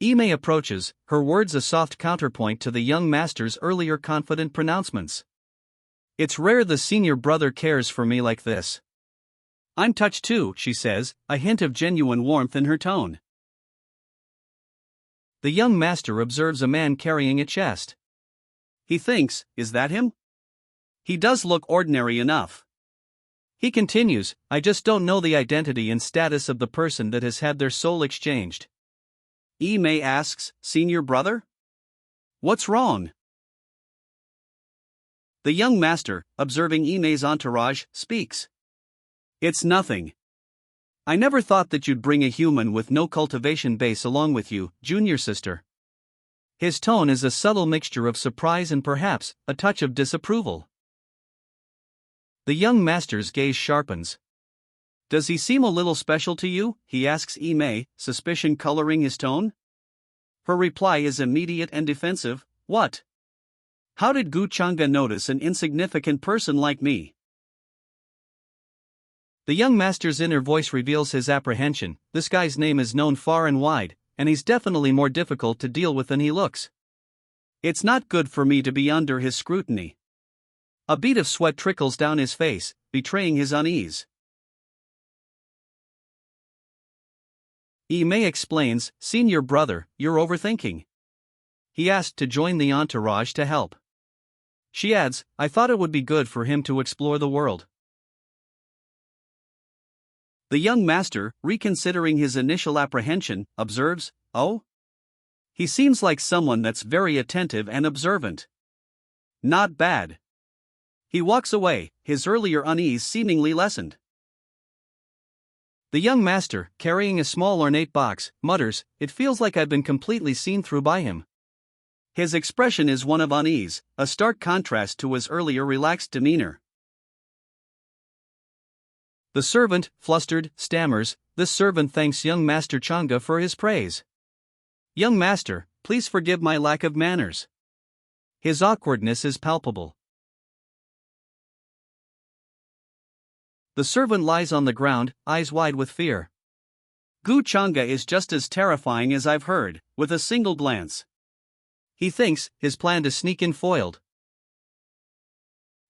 Ime approaches, her words a soft counterpoint to the young master's earlier confident pronouncements. It's rare the senior brother cares for me like this. I'm touched too, she says, a hint of genuine warmth in her tone. The young master observes a man carrying a chest. He thinks, is that him? He does look ordinary enough. He continues, I just don't know the identity and status of the person that has had their soul exchanged. Ime asks, senior brother? What's wrong? The young master, observing Ime's entourage, speaks. It's nothing. I never thought that you'd bring a human with no cultivation base along with you, junior sister. His tone is a subtle mixture of surprise and perhaps a touch of disapproval. The young master's gaze sharpens. Does he seem a little special to you? He asks Ime, suspicion coloring his tone. Her reply is immediate and defensive. What? How did Gu Changa notice an insignificant person like me? The young master's inner voice reveals his apprehension. This guy's name is known far and wide, and he's definitely more difficult to deal with than he looks. It's not good for me to be under his scrutiny. A bead of sweat trickles down his face, betraying his unease. Ime explains, senior brother, you're overthinking. He asked to join the entourage to help. She adds, I thought it would be good for him to explore the world. The young master, reconsidering his initial apprehension, observes, oh? He seems like someone that's very attentive and observant. Not bad. He walks away, his earlier unease seemingly lessened. The young master, carrying a small ornate box, mutters, "It feels like I've been completely seen through by him." His expression is one of unease, a stark contrast to his earlier relaxed demeanor. The servant, flustered, stammers. This servant thanks young Master Changa for his praise. "Young master, please forgive my lack of manners." His awkwardness is palpable. The servant lies on the ground, eyes wide with fear. Gu Changa is just as terrifying as I've heard, with a single glance. He thinks his plan to sneak in foiled.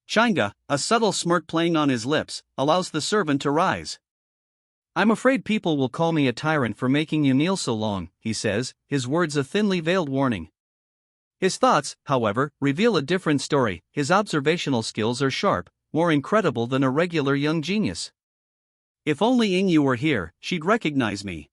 Changa, a subtle smirk playing on his lips, allows the servant to rise. "I'm afraid people will call me a tyrant for making you kneel so long," he says, his words a thinly veiled warning. His thoughts, however, reveal a different story. His observational skills are sharp, more incredible than a regular young genius. "If only Ying Yu were here, she'd recognize me."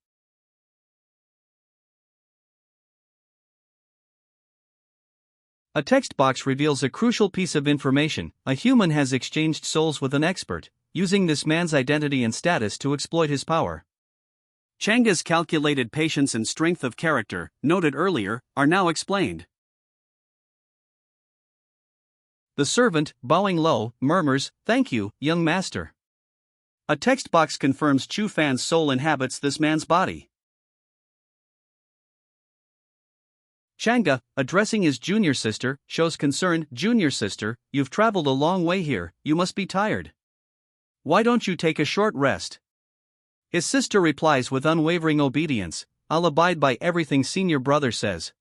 A text box reveals a crucial piece of information. A human has exchanged souls with an expert, using this man's identity and status to exploit his power. Changa's calculated patience and strength of character, noted earlier, are now explained. The servant, bowing low, murmurs, "Thank you, young master." A text box confirms Chu Fan's soul inhabits this man's body. Changa, addressing his junior sister, shows concern. "Junior sister, you've traveled a long way here, you must be tired. Why don't you take a short rest?" His sister replies with unwavering obedience, "I'll abide by everything senior brother says."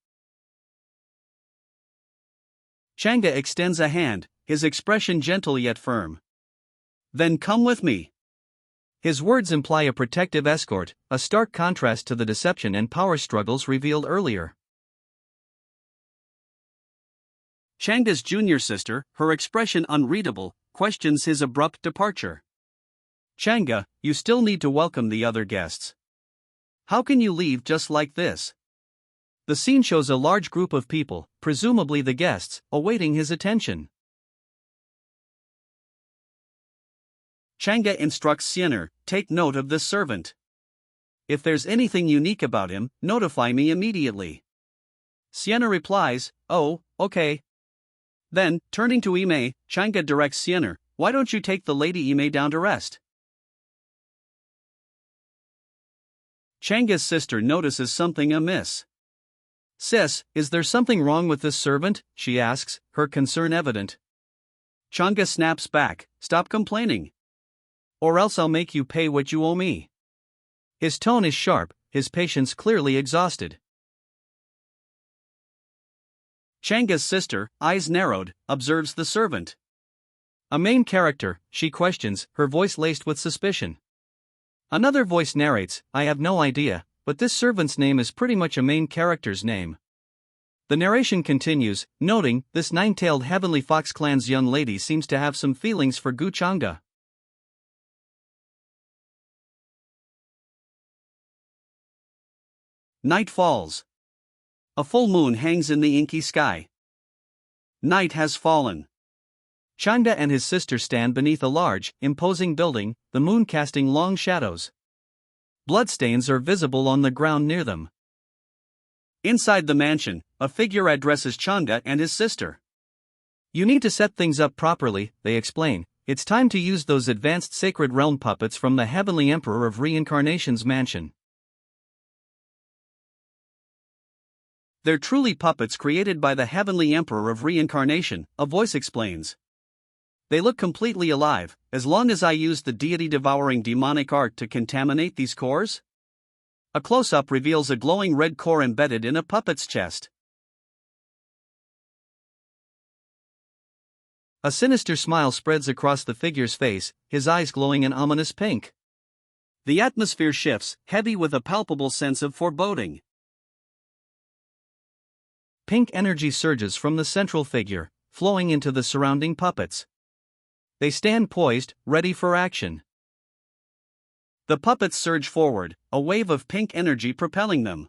Changa extends a hand, his expression gentle yet firm. "Then come with me." His words imply a protective escort, a stark contrast to the deception and power struggles revealed earlier. Changa's junior sister, her expression unreadable, questions his abrupt departure. "Changa, you still need to welcome the other guests. How can you leave just like this?" The scene shows a large group of people, presumably the guests, awaiting his attention. Changa instructs Xiener, "Take note of this servant. If there's anything unique about him, notify me immediately." Xiener replies, "Oh, okay." Then, turning to Ime, Changa directs Xiener, "Why don't you take the lady Ime down to rest?" Changa's sister notices something amiss. "Sis, is there something wrong with this servant?" she asks, her concern evident. Changa snaps back, "Stop complaining. Or else I'll make you pay what you owe me." His tone is sharp, his patience clearly exhausted. Changa's sister, eyes narrowed, observes the servant. "A main character," she questions, her voice laced with suspicion. Another voice narrates, "I have no idea, but this servant's name is pretty much a main character's name." The narration continues, noting, "This nine-tailed Heavenly Fox clan's young lady seems to have some feelings for Gu Changa." Night falls. A full moon hangs in the inky sky. Night has fallen. Changa and his sister stand beneath a large, imposing building, the moon casting long shadows. Bloodstains are visible on the ground near them. Inside the mansion, a figure addresses Changa and his sister. "You need to set things up properly," they explain. "It's time to use those advanced Sacred Realm puppets from the Heavenly Emperor of Reincarnation's mansion." "They're truly puppets created by the Heavenly Emperor of Reincarnation," a voice explains. "They look completely alive, as long as I use the deity-devouring demonic art to contaminate these cores." A close-up reveals a glowing red core embedded in a puppet's chest. A sinister smile spreads across the figure's face, his eyes glowing an ominous pink. The atmosphere shifts, heavy with a palpable sense of foreboding. Pink energy surges from the central figure, flowing into the surrounding puppets. They stand poised, ready for action. The puppets surge forward, a wave of pink energy propelling them.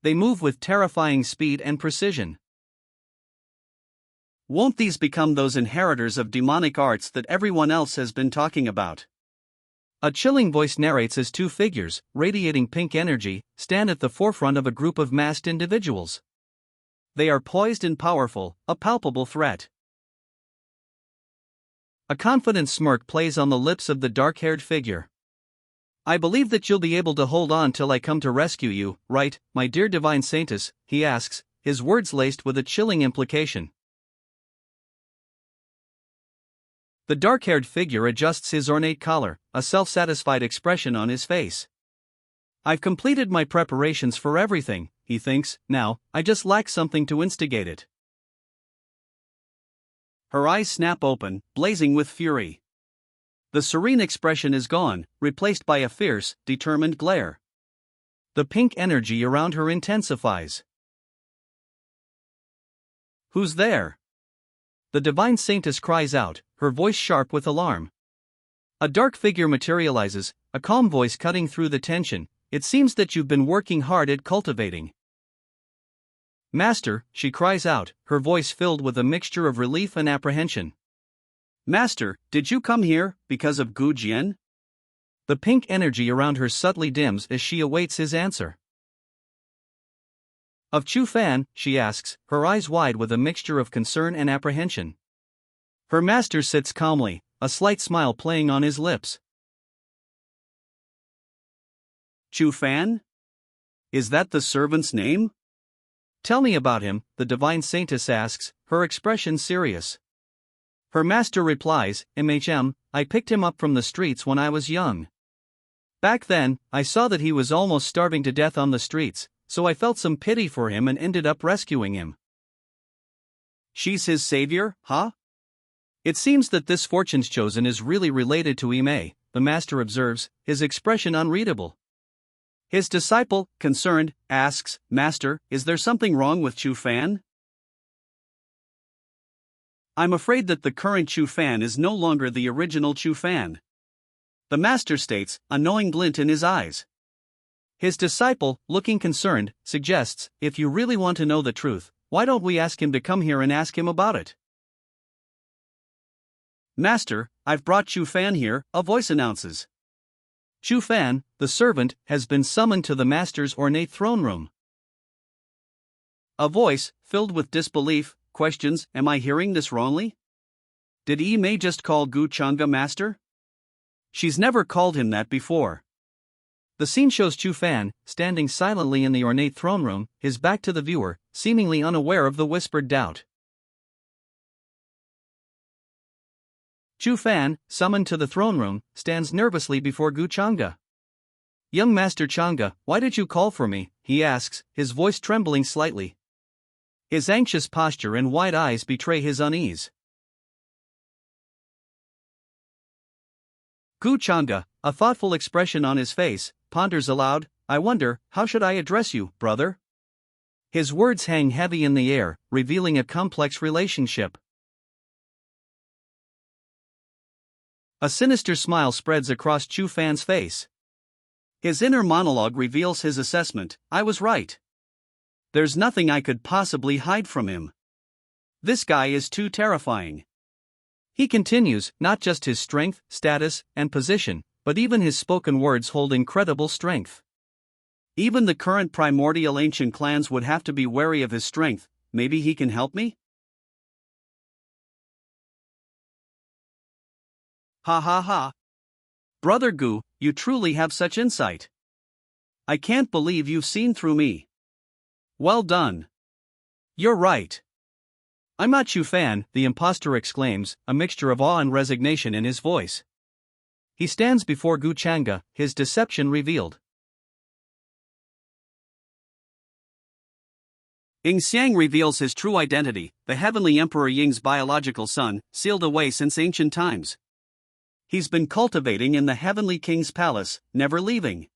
They move with terrifying speed and precision. Won't these become those inheritors of demonic arts that everyone else has been talking about? A chilling voice narrates as two figures, radiating pink energy, stand at the forefront of a group of masked individuals. They are poised and powerful, a palpable threat. A confident smirk plays on the lips of the dark-haired figure. I believe that you'll be able to hold on till I come to rescue you, right, my dear divine saintess? He asks, his words laced with a chilling implication. The dark-haired figure adjusts his ornate collar, a self-satisfied expression on his face. I've completed my preparations for everything, he thinks, now, I just lack something to instigate it. Her eyes snap open, blazing with fury. The serene expression is gone, replaced by a fierce, determined glare. The pink energy around her intensifies. Who's there? The divine saintess cries out, her voice sharp with alarm. A dark figure materializes, a calm voice cutting through the tension. It seems that you've been working hard at cultivating. Master, she cries out, her voice filled with a mixture of relief and apprehension. Master, did you come here because of Gu Jian? The pink energy around her subtly dims as she awaits his answer. Of Chu Fan, she asks, her eyes wide with a mixture of concern and apprehension. Her master sits calmly, a slight smile playing on his lips. Chu Fan? Is that the servant's name? Tell me about him, the divine saintess asks, her expression serious. Her master replies, I picked him up from the streets when I was young. Back then, I saw that he was almost starving to death on the streets, so I felt some pity for him and ended up rescuing him. She's his savior, huh? It seems that this fortune's chosen is really related to Ime, the master observes, his expression unreadable. His disciple, concerned, asks, Master, is there something wrong with Chu Fan? I'm afraid that the current Chu Fan is no longer the original Chu Fan. The master states, a knowing glint in his eyes. His disciple, looking concerned, suggests, if you really want to know the truth, why don't we ask him to come here and ask him about it? Master, I've brought Chu Fan here, a voice announces. Chu Fan, the servant, has been summoned to the master's ornate throne room. A voice, filled with disbelief, questions, am I hearing this wrongly? Did Yi Mei just call Gu Chang'e master? She's never called him that before. The scene shows Chu Fan, standing silently in the ornate throne room, his back to the viewer, seemingly unaware of the whispered doubt. Chu Fan, summoned to the throne room, stands nervously before Gu Chang'e. Young Master Chang'e, why did you call for me? He asks, his voice trembling slightly. His anxious posture and wide eyes betray his unease. Gu Chang'e, a thoughtful expression on his face, ponders aloud, I wonder, how should I address you, brother? His words hang heavy in the air, revealing a complex relationship. A sinister smile spreads across Chu Fan's face. His inner monologue reveals his assessment, I was right. There's nothing I could possibly hide from him. This guy is too terrifying. He continues, not just his strength, status, and position, but even his spoken words hold incredible strength. Even the current primordial ancient clans would have to be wary of his strength. Maybe he can help me? Ha ha ha. Brother Gu, you truly have such insight. I can't believe you've seen through me. Well done. You're right. I'm not Chu Fan, the impostor exclaims, a mixture of awe and resignation in his voice. He stands before Gu Chang'e, his deception revealed. Ying Xiang reveals his true identity, the heavenly Emperor Ying's biological son, sealed away since ancient times. He's been cultivating in the heavenly king's palace, never leaving.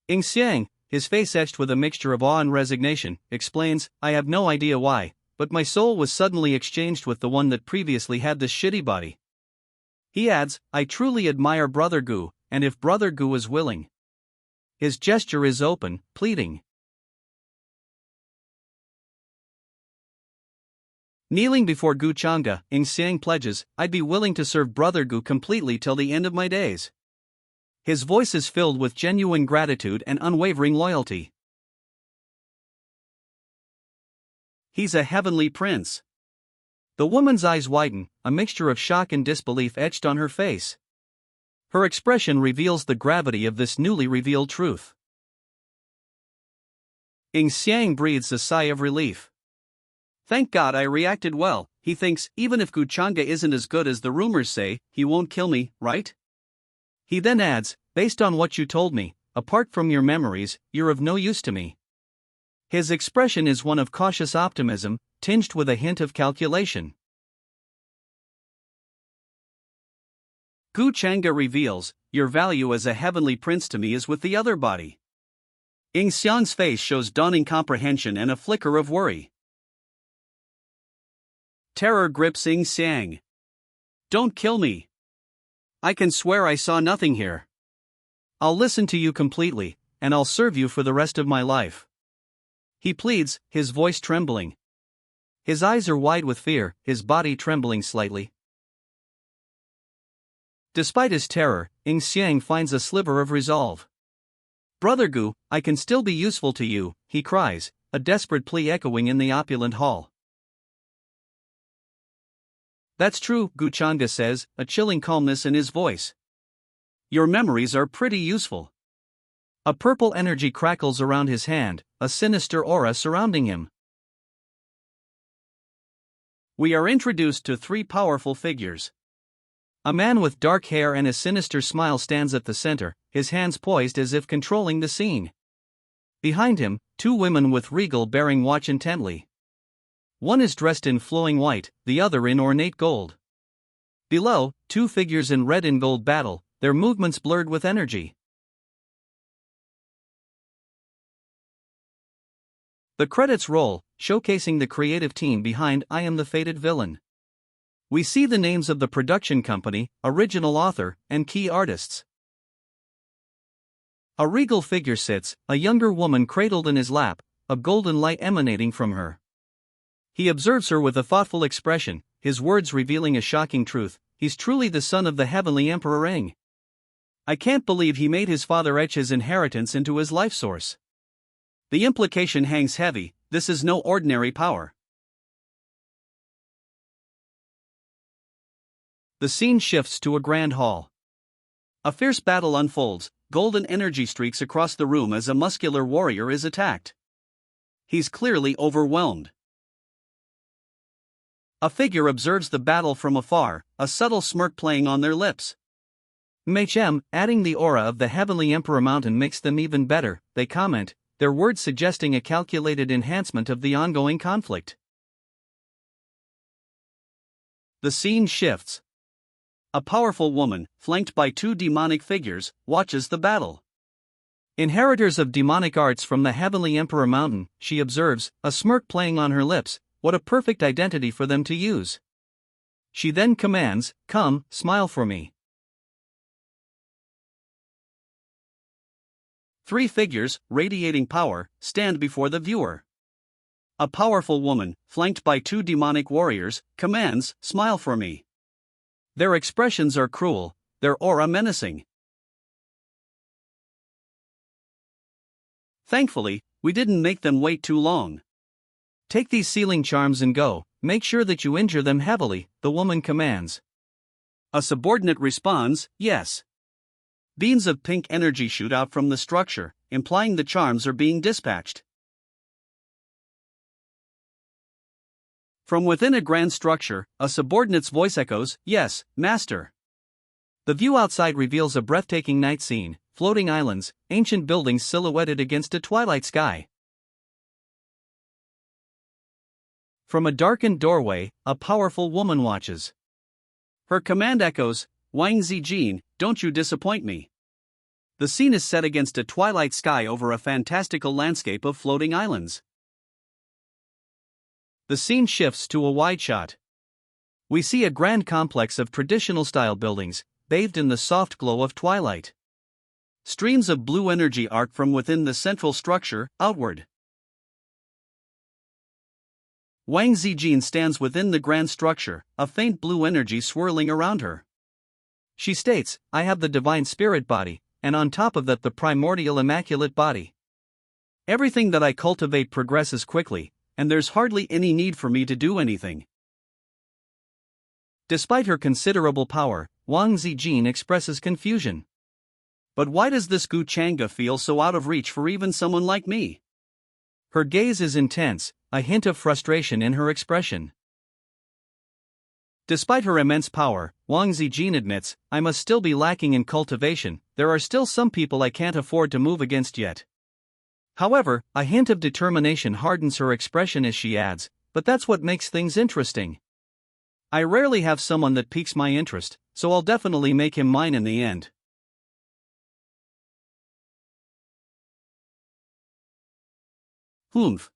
Ying Xiang, his face etched with a mixture of awe and resignation, explains, I have no idea why, but my soul was suddenly exchanged with the one that previously had this shitty body. He adds, I truly admire Brother Gu, and if Brother Gu is willing. His gesture is open, pleading. Kneeling before Gu Chang'e, Ing Xiang pledges, "I'd be willing to serve Brother Gu completely till the end of my days." His voice is filled with genuine gratitude and unwavering loyalty. He's a heavenly prince. The woman's eyes widen, a mixture of shock and disbelief etched on her face. Her expression reveals the gravity of this newly revealed truth. Ing Xiang breathes a sigh of relief. "Thank God I reacted well," he thinks. "Even if Gu Chang'e isn't as good as the rumors say, he won't kill me, right?" He then adds, "Based on what you told me, apart from your memories, you're of no use to me." His expression is one of cautious optimism, tinged with a hint of calculation. Gu Chang'e reveals, "Your value as a heavenly prince to me is with the other body." Ing Xiang's face shows dawning comprehension and a flicker of worry. Terror grips Ing Xiang. "Don't kill me. I can swear I saw nothing here. I'll listen to you completely, and I'll serve you for the rest of my life." He pleads, his voice trembling. His eyes are wide with fear, his body trembling slightly. Despite his terror, Ing Xiang finds a sliver of resolve. "Brother Gu, I can still be useful to you," he cries, a desperate plea echoing in the opulent hall. "That's true," Gu Chang'e says, a chilling calmness in his voice. "Your memories are pretty useful." A purple energy crackles around his hand, a sinister aura surrounding him. We are introduced to three powerful figures. A man with dark hair and a sinister smile stands at the center, his hands poised as if controlling the scene. Behind him, two women with regal bearing watch intently. One is dressed in flowing white, the other in ornate gold. Below, two figures in red and gold battle, their movements blurred with energy. The credits roll, showcasing the creative team behind I Am the Fated Villain. We see the names of the production company, original author, and key artists. A regal figure sits, a younger woman cradled in his lap, a golden light emanating from her. He observes her with a thoughtful expression, his words revealing a shocking truth: he's truly the son of the heavenly Emperor Ing. I can't believe he made his father etch his inheritance into his life source. The implication hangs heavy, this is no ordinary power. The scene shifts to a grand hall. A fierce battle unfolds, golden energy streaks across the room as a muscular warrior is attacked. He's clearly overwhelmed. A figure observes the battle from afar, a subtle smirk playing on their lips. "MHM, adding the aura of the heavenly Emperor Mountain makes them even better," they comment, their words suggesting a calculated enhancement of the ongoing conflict. The scene shifts. A powerful woman, flanked by two demonic figures, watches the battle. Inheritors of demonic arts from the heavenly Emperor Mountain, she observes, a smirk playing on her lips. What a perfect identity for them to use. She then commands, "Come, smile for me." Three figures, radiating power, stand before the viewer. A powerful woman, flanked by two demonic warriors, commands, "Smile for me." Their expressions are cruel, their aura menacing. Thankfully, we didn't make them wait too long. "Take these sealing charms and go, make sure that you injure them heavily," the woman commands. A subordinate responds, "Yes." Beams of pink energy shoot out from the structure, implying the charms are being dispatched. From within a grand structure, a subordinate's voice echoes, "Yes, master." The view outside reveals a breathtaking night scene, floating islands, ancient buildings silhouetted against a twilight sky. From a darkened doorway, a powerful woman watches. Her command echoes, "Wang Zijin, don't you disappoint me." The scene is set against a twilight sky over a fantastical landscape of floating islands. The scene shifts to a wide shot. We see a grand complex of traditional-style buildings, bathed in the soft glow of twilight. Streams of blue energy arc from within the central structure, outward. Wang Zijin stands within the grand structure, a faint blue energy swirling around her. She states, I have the divine spirit body, and on top of that the primordial immaculate body. Everything that I cultivate progresses quickly, and there's hardly any need for me to do anything. Despite her considerable power, Wang Zijin expresses confusion. But why does this Gu Changa feel so out of reach for even someone like me? Her gaze is intense, a hint of frustration in her expression. Despite her immense power, Wang Zijin admits, I must still be lacking in cultivation, there are still some people I can't afford to move against yet. However, a hint of determination hardens her expression as she adds, but that's what makes things interesting. I rarely have someone that piques my interest, so I'll definitely make him mine in the end. Humph.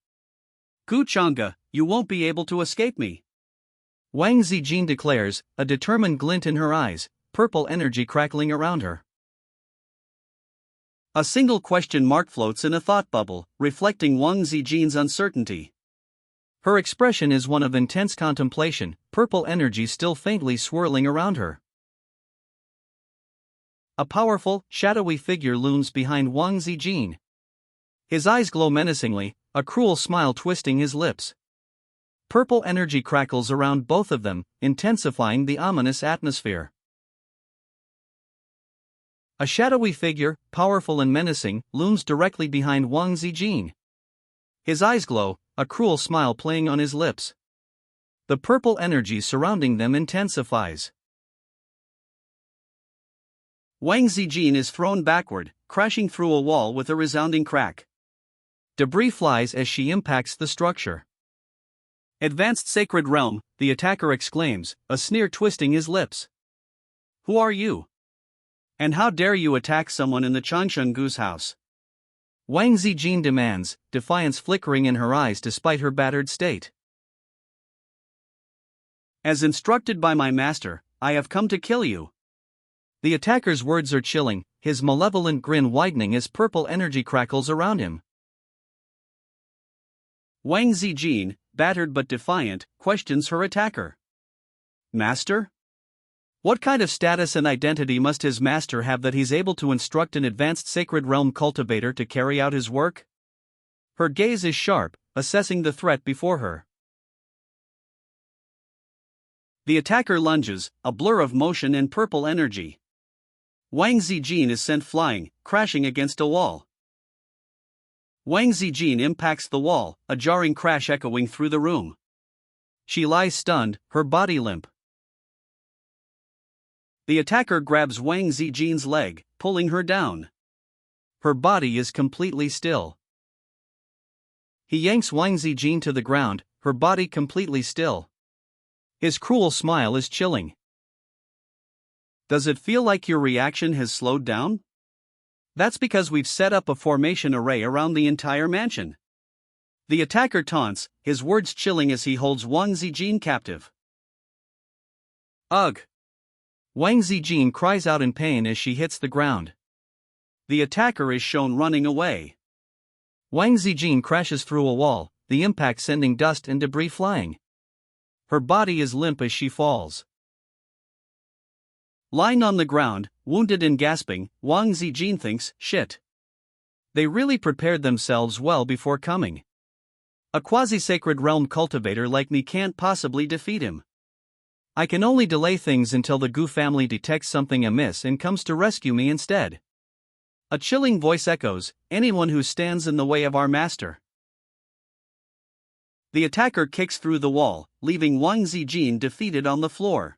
Gu Changa, you won't be able to escape me. Wang Zijin declares, a determined glint in her eyes, purple energy crackling around her. A single question mark floats in a thought bubble, reflecting Wang Zijin's uncertainty. Her expression is one of intense contemplation, purple energy still faintly swirling around her. A powerful, shadowy figure looms behind Wang Zijin. His eyes glow menacingly, a cruel smile twisting his lips. Purple energy crackles around both of them, intensifying the ominous atmosphere. A shadowy figure, powerful and menacing, looms directly behind Wang Zijin. His eyes glow, a cruel smile playing on his lips. The purple energy surrounding them intensifies. Wang Zijin is thrown backward, crashing through a wall with a resounding crack. Debris flies as she impacts the structure. Advanced Sacred Realm, the attacker exclaims, a sneer twisting his lips. Who are you? And how dare you attack someone in the Changshenggu's house? Wang Zijin demands, defiance flickering in her eyes despite her battered state. As instructed by my master, I have come to kill you. The attacker's words are chilling, his malevolent grin widening as purple energy crackles around him. Wang Zijin, battered but defiant, questions her attacker. Master? What kind of status and identity must his master have that he's able to instruct an advanced Sacred Realm cultivator to carry out his work? Her gaze is sharp, assessing the threat before her. The attacker lunges, a blur of motion and purple energy. Wang Zijin is sent flying, crashing against a wall. Wang Zijin impacts the wall, a jarring crash echoing through the room. She lies stunned, her body limp. The attacker grabs Wang Zijin's leg, pulling her down. Her body is completely still. He yanks Wang Zijin to the ground, her body completely still. His cruel smile is chilling. Does it feel like your reaction has slowed down? That's because we've set up a formation array around the entire mansion. The attacker taunts, his words chilling as he holds Wang Zijin captive. Ugh! Wang Zijin cries out in pain as she hits the ground. The attacker is shown running away. Wang Zijin crashes through a wall, the impact sending dust and debris flying. Her body is limp as she falls. Lying on the ground, wounded and gasping, Wang Zijin thinks, shit. They really prepared themselves well before coming. A quasi-sacred realm cultivator like me can't possibly defeat him. I can only delay things until the Gu family detects something amiss and comes to rescue me instead. A chilling voice echoes, anyone who stands in the way of our master. The attacker kicks through the wall, leaving Wang Zijin defeated on the floor.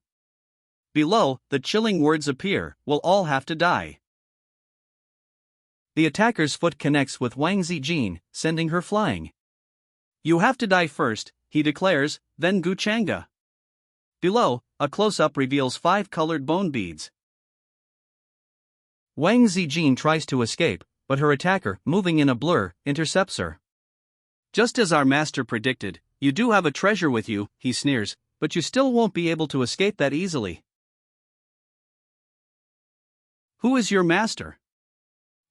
Below, the chilling words appear, we'll all have to die. The attacker's foot connects with Wang Zijin, sending her flying. You have to die first, he declares, then Gu Changa. Below, a close-up reveals 5 colored bone beads. Wang Zijin tries to escape, but her attacker, moving in a blur, intercepts her. Just as our master predicted, you do have a treasure with you, he sneers, but you still won't be able to escape that easily. Who is your master?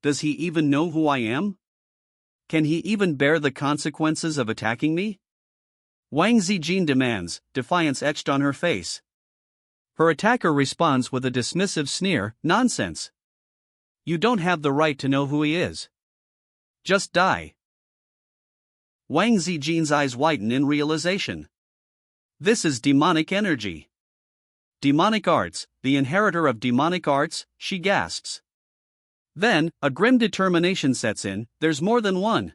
Does he even know who I am? Can he even bear the consequences of attacking me? Wang Zijin demands, defiance etched on her face. Her attacker responds with a dismissive sneer, nonsense. You don't have the right to know who he is. Just die. Wang Zijin's eyes widen in realization. This is demonic energy. Demonic arts, the inheritor of demonic arts, she gasps. Then, a grim determination sets in, there's more than one.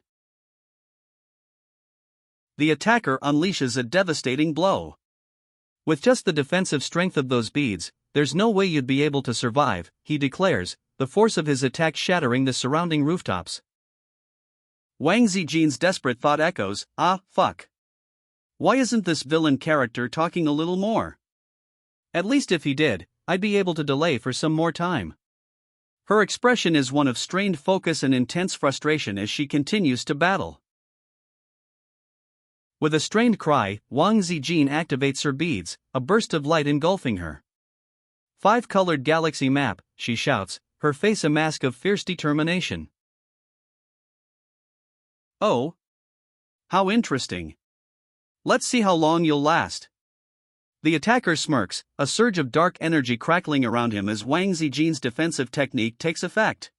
The attacker unleashes a devastating blow. With just the defensive strength of those beads, there's no way you'd be able to survive, he declares, the force of his attack shattering the surrounding rooftops. Wang Zijin's desperate thought echoes, ah, fuck. Why isn't this villain character talking a little more? At least if he did, I'd be able to delay for some more time. Her expression is one of strained focus and intense frustration as she continues to battle. With a strained cry, Wang Zijin activates her beads, a burst of light engulfing her. Five-colored galaxy map, she shouts, her face a mask of fierce determination. Oh. How interesting. Let's see how long you'll last. The attacker smirks, a surge of dark energy crackling around him as Wang Zijin's defensive technique takes effect.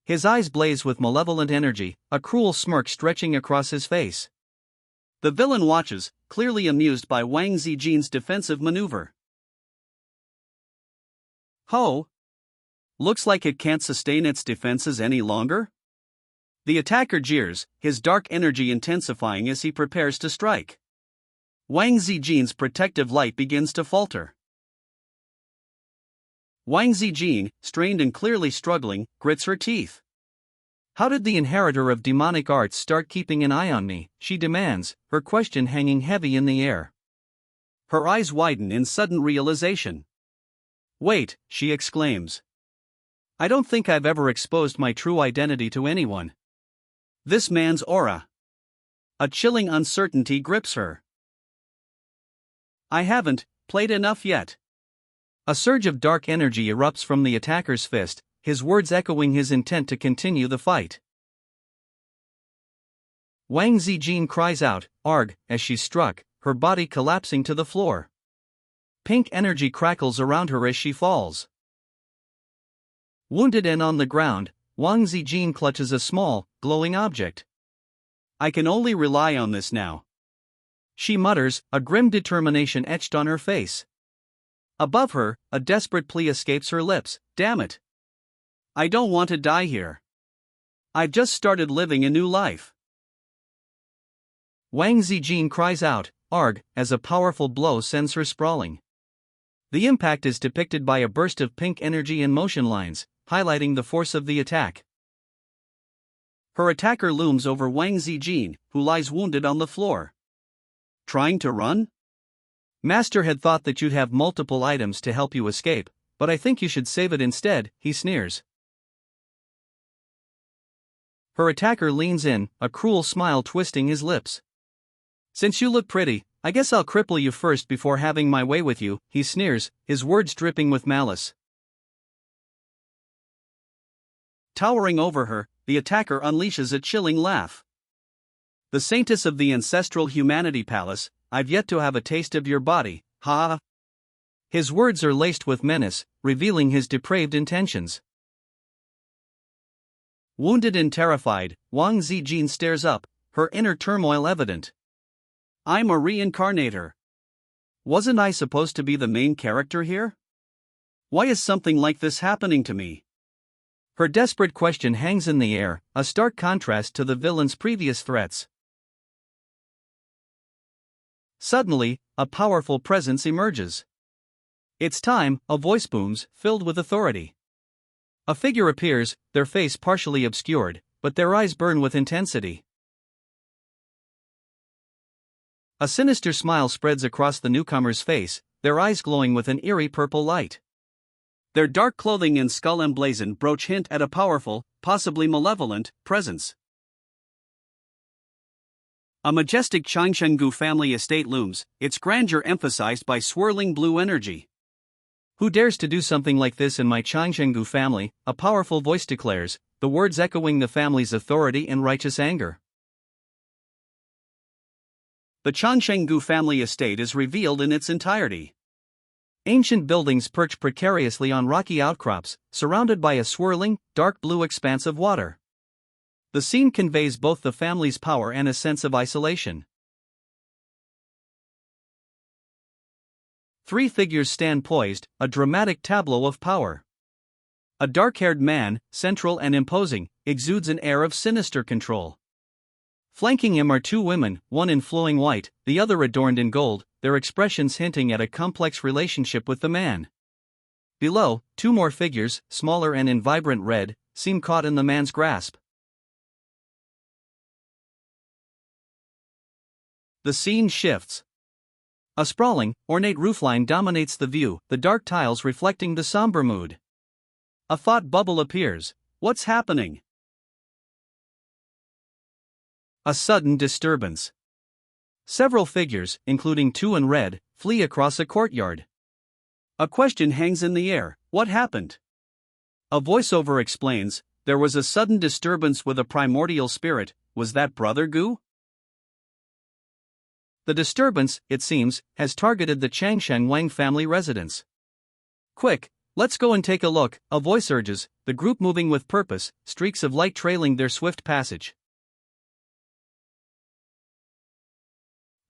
His eyes blaze with malevolent energy, a cruel smirk stretching across his face. The villain watches, clearly amused by Wang Zijin's defensive maneuver. Ho! Looks like it can't sustain its defenses any longer? The attacker jeers, his dark energy intensifying as he prepares to strike. Wang Zijin's protective light begins to falter. Wang Zijin, strained and clearly struggling, grits her teeth. How did the inheritor of demonic arts start keeping an eye on me, she demands, her question hanging heavy in the air. Her eyes widen in sudden realization. Wait, she exclaims. I don't think I've ever exposed my true identity to anyone. This man's aura. A chilling uncertainty grips her. I haven't played enough yet. A surge of dark energy erupts from the attacker's fist, his words echoing his intent to continue the fight. Wang Zijin cries out, arg, as she's struck, her body collapsing to the floor. Pink energy crackles around her as she falls. Wounded and on the ground, Wang Zijin clutches a small, glowing object. I can only rely on this now. She mutters, a grim determination etched on her face. Above her, a desperate plea escapes her lips, damn it. I don't want to die here. I've just started living a new life. Wang Zijin cries out, arg, as a powerful blow sends her sprawling. The impact is depicted by a burst of pink energy and motion lines, highlighting the force of the attack. Her attacker looms over Wang Zijin, who lies wounded on the floor. Trying to run? Master had thought that you'd have multiple items to help you escape, but I think you should save it instead, he sneers. Her attacker leans in, a cruel smile twisting his lips. Since you look pretty, I guess I'll cripple you first before having my way with you, he sneers, his words dripping with malice. Towering over her, the attacker unleashes a chilling laugh. The saintess of the ancestral humanity palace, I've yet to have a taste of your body, ha! His words are laced with menace, revealing his depraved intentions. Wounded and terrified, Wang Zijin stares up, her inner turmoil evident. I'm a reincarnator. Wasn't I supposed to be the main character here? Why is something like this happening to me? Her desperate question hangs in the air, a stark contrast to the villain's previous threats. Suddenly, a powerful presence emerges. It's time, a voice booms, filled with authority. A figure appears, their face partially obscured, but their eyes burn with intensity. A sinister smile spreads across the newcomer's face, their eyes glowing with an eerie purple light. Their dark clothing and skull emblazoned brooch hint at a powerful, possibly malevolent, presence. A majestic Changshengu family estate looms, its grandeur emphasized by swirling blue energy. Who dares to do something like this in my Changshengu family, a powerful voice declares, the words echoing the family's authority and righteous anger. The Changshenggu family estate is revealed in its entirety. Ancient buildings perch precariously on rocky outcrops, surrounded by a swirling, dark blue expanse of water. The scene conveys both the family's power and a sense of isolation. Three figures stand poised, a dramatic tableau of power. A dark-haired man, central and imposing, exudes an air of sinister control. Flanking him are two women, one in flowing white, the other adorned in gold, their expressions hinting at a complex relationship with the man. Below, two more figures, smaller and in vibrant red, seem caught in the man's grasp. The scene shifts. A sprawling, ornate roofline dominates the view, the dark tiles reflecting the somber mood. A thought bubble appears. What's happening? A sudden disturbance. Several figures, including two in red, flee across a courtyard. A question hangs in the air. What happened? A voiceover explains, there was a sudden disturbance with a primordial spirit. Was that Brother Gu? The disturbance, it seems, has targeted the Changshan Wang family residence. Quick, let's go and take a look, a voice urges, the group moving with purpose, streaks of light trailing their swift passage.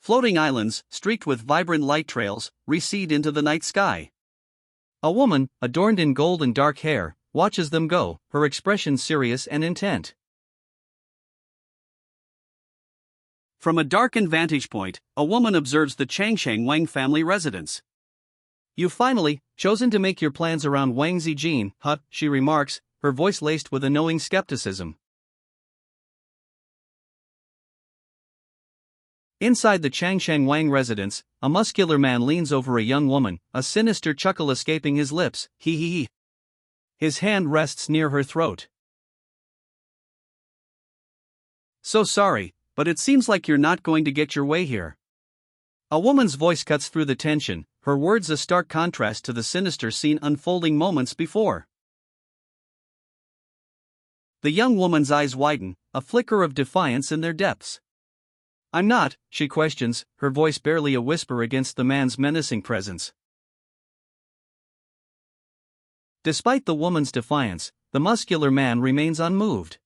Floating islands, streaked with vibrant light trails, recede into the night sky. A woman, adorned in gold and dark hair, watches them go, her expression serious and intent. From a darkened vantage point, a woman observes the Changsheng Wang family residence. You've finally chosen to make your plans around Wang Zijin, huh? She remarks, her voice laced with a knowing skepticism. Inside the Changsheng Wang residence, a muscular man leans over a young woman, a sinister chuckle escaping his lips. He. His hand rests near her throat. So sorry, but it seems like you're not going to get your way here. A woman's voice cuts through the tension, her words a stark contrast to the sinister scene unfolding moments before. The young woman's eyes widen, a flicker of defiance in their depths. I'm not, she questions, her voice barely a whisper against the man's menacing presence. Despite the woman's defiance, the muscular man remains unmoved.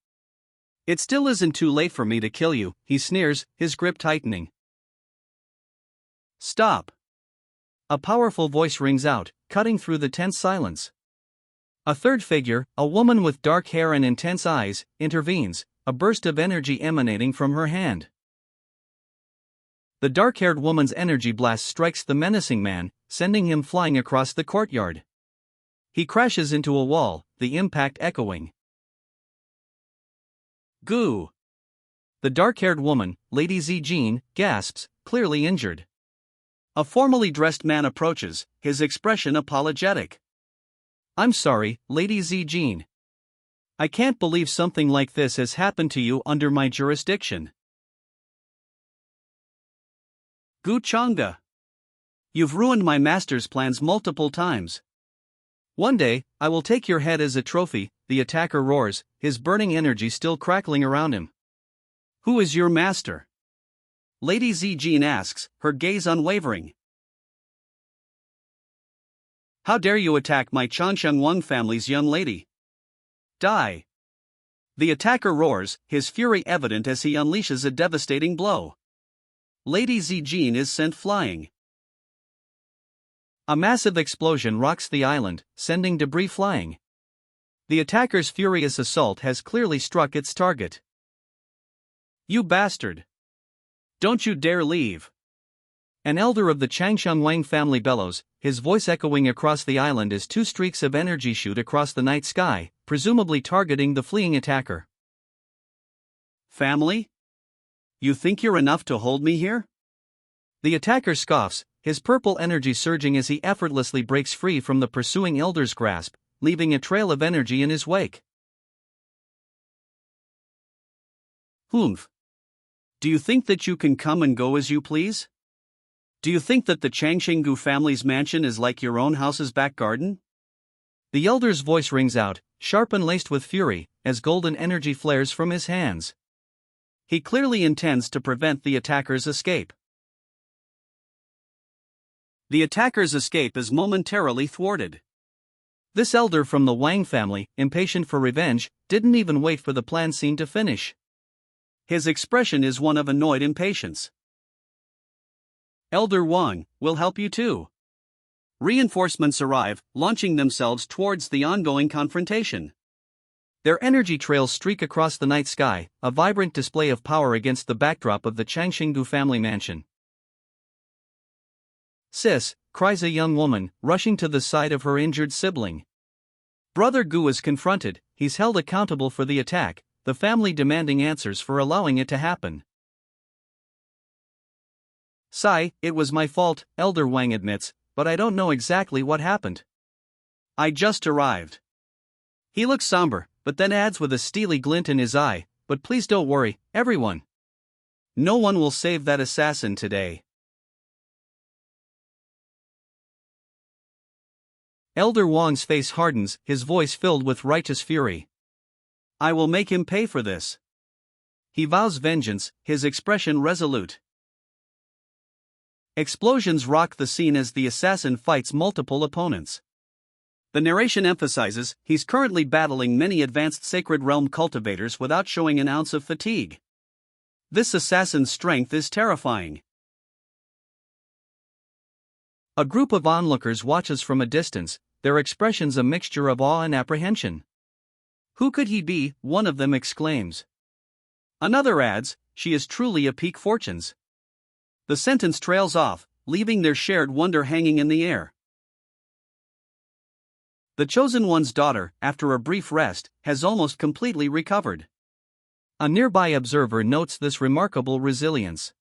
It still isn't too late for me to kill you, he sneers, his grip tightening. Stop. A powerful voice rings out, cutting through the tense silence. A third figure, a woman with dark hair and intense eyes, intervenes, a burst of energy emanating from her hand. The dark-haired woman's energy blast strikes the menacing man, sending him flying across the courtyard. He crashes into a wall, the impact echoing. Gu. The dark-haired woman, Lady Zijin, gasps, clearly injured. A formally dressed man approaches, his expression apologetic. I'm sorry, Lady Zijin. I can't believe something like this has happened to you under my jurisdiction. Gu Changda. You've ruined my master's plans multiple times. One day, I will take your head as a trophy, the attacker roars, his burning energy still crackling around him. Who is your master? Lady Zijin asks, her gaze unwavering. How dare you attack my Changsheng Wang family's young lady? Die! The attacker roars, his fury evident as he unleashes a devastating blow. Lady Zijin is sent flying. A massive explosion rocks the island, sending debris flying. The attacker's furious assault has clearly struck its target. You bastard! Don't you dare leave! An elder of the Changsheng Wang family bellows, his voice echoing across the island as two streaks of energy shoot across the night sky, presumably targeting the fleeing attacker. Family? You think you're enough to hold me here? The attacker scoffs, his purple energy surging as he effortlessly breaks free from the pursuing elder's grasp, leaving a trail of energy in his wake. Humph. Do you think that you can come and go as you please? Do you think that the Changshenggu family's mansion is like your own house's back garden? The elder's voice rings out, sharp and laced with fury, as golden energy flares from his hands. He clearly intends to prevent the attacker's escape. The attacker's escape is momentarily thwarted. This elder from the Wang family, impatient for revenge, didn't even wait for the planned scene to finish. His expression is one of annoyed impatience. Elder Wang will help you too. Reinforcements arrive, launching themselves towards the ongoing confrontation. Their energy trails streak across the night sky, a vibrant display of power against the backdrop of the Changxinggu family mansion. "Sis," cries a young woman, rushing to the side of her injured sibling. Brother Gu is confronted, he's held accountable for the attack, the family demanding answers for allowing it to happen. "Sai, it was my fault," Elder Wang admits, "but I don't know exactly what happened. I just arrived." He looks somber, but then adds with a steely glint in his eye, "But please don't worry, everyone. No one will save that assassin today." Elder Wang's face hardens, his voice filled with righteous fury. "I will make him pay for this." He vows vengeance, his expression resolute. Explosions rock the scene as the assassin fights multiple opponents. The narration emphasizes he's currently battling many advanced Sacred Realm cultivators without showing an ounce of fatigue. This assassin's strength is terrifying. A group of onlookers watches from a distance, their expressions a mixture of awe and apprehension. "Who could he be?" one of them exclaims. Another adds, "She is truly a peak fortunes." The sentence trails off, leaving their shared wonder hanging in the air. The Chosen One's daughter, after a brief rest, has almost completely recovered. A nearby observer notes this remarkable resilience.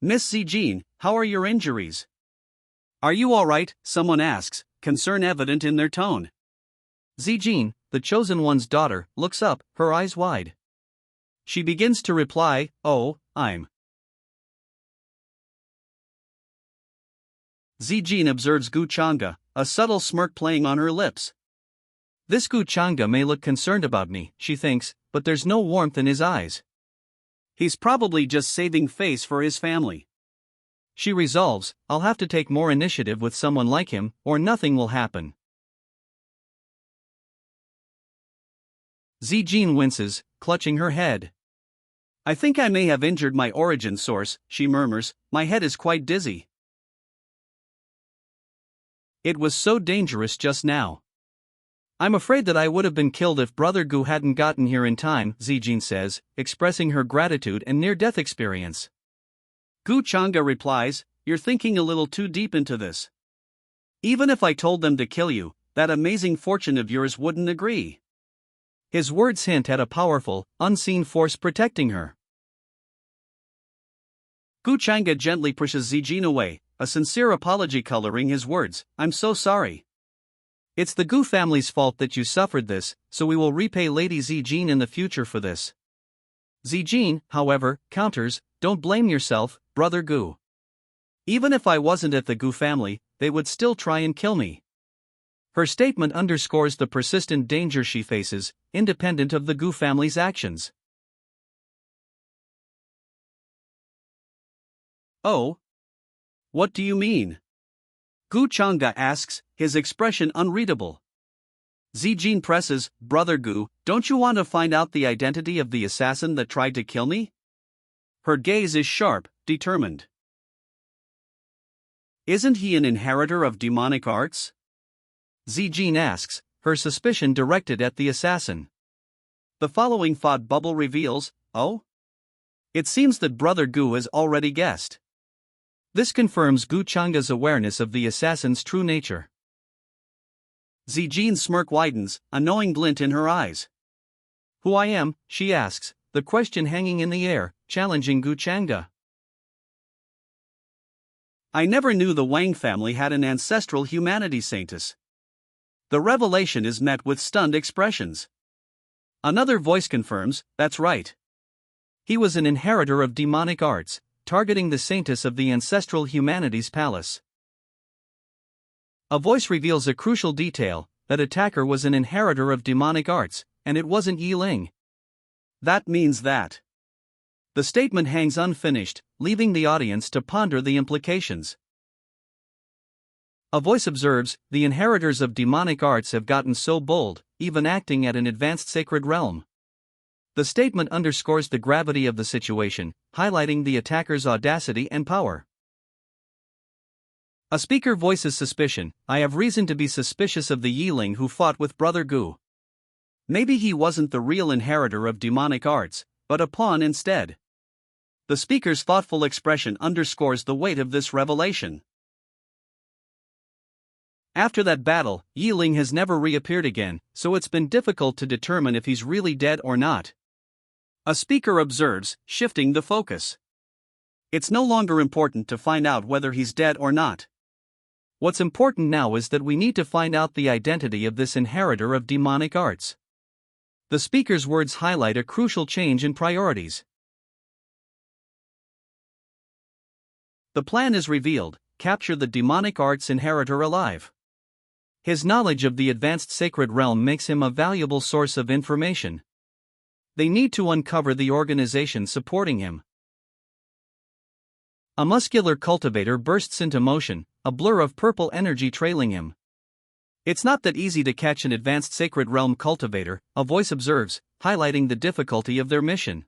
"Miss Zijin, how are your injuries?" "Are you all right?" someone asks, concern evident in their tone. Zijin, the Chosen One's daughter, looks up, her eyes wide. She begins to reply, "Oh, I'm." Zijin observes Gu Chang'e, a subtle smirk playing on her lips. This Gu Chang'e may look concerned about me, she thinks, but there's no warmth in his eyes. He's probably just saving face for his family. She resolves, I'll have to take more initiative with someone like him, or nothing will happen. Zijin winces, clutching her head. "I think I may have injured my origin source," she murmurs, "my head is quite dizzy." "It was so dangerous just now. I'm afraid that I would have been killed if Brother Gu hadn't gotten here in time," Zijin says, expressing her gratitude and near-death experience. Gu Chang'e replies, "You're thinking a little too deep into this. Even if I told them to kill you, that amazing fortune of yours wouldn't agree." His words hint at a powerful, unseen force protecting her. Gu Chang'e gently pushes Zijin away, a sincere apology coloring his words, "I'm so sorry. It's the Gu family's fault that you suffered this, so we will repay Lady Zijin in the future for this." Zijin, however, counters, "Don't blame yourself, Brother Gu. Even if I wasn't at the Gu family, they would still try and kill me." Her statement underscores the persistent danger she faces, independent of the Gu family's actions. "Oh? What do you mean?" Gu Chang'e asks, his expression unreadable. Zijin presses, "Brother Gu, don't you want to find out the identity of the assassin that tried to kill me?" Her gaze is sharp, determined. "Isn't he an inheritor of demonic arts?" Zijin asks, her suspicion directed at the assassin. The following thought bubble reveals, "Oh?" It seems that Brother Gu has already guessed. This confirms Gu Chang'e's awareness of the assassin's true nature. Zijin's smirk widens, a knowing glint in her eyes. "Who I am?" she asks, the question hanging in the air, challenging Gu Chang'e. "I never knew the Wang family had an ancestral humanity saintess." The revelation is met with stunned expressions. Another voice confirms, "That's right. He was an inheritor of demonic arts, targeting the saintess of the ancestral humanities palace." A voice reveals a crucial detail, that attacker was an inheritor of demonic arts, and it wasn't Yi Ling. That means that. The statement hangs unfinished, leaving the audience to ponder the implications. A voice observes, the inheritors of demonic arts have gotten so bold, even acting at an advanced sacred realm. The statement underscores the gravity of the situation, highlighting the attacker's audacity and power. A speaker voices suspicion. I have reason to be suspicious of the Yiling who fought with Brother Gu. Maybe he wasn't the real inheritor of demonic arts, but a pawn instead. The speaker's thoughtful expression underscores the weight of this revelation. After that battle, Yiling has never reappeared again, so it's been difficult to determine if he's really dead or not. A speaker observes, shifting the focus. It's no longer important to find out whether he's dead or not. What's important now is that we need to find out the identity of this inheritor of demonic arts. The speaker's words highlight a crucial change in priorities. The plan is revealed: capture the demonic arts inheritor alive. His knowledge of the advanced sacred realm makes him a valuable source of information. They need to uncover the organization supporting him. A muscular cultivator bursts into motion, a blur of purple energy trailing him. It's not that easy to catch an advanced sacred realm cultivator, a voice observes, highlighting the difficulty of their mission.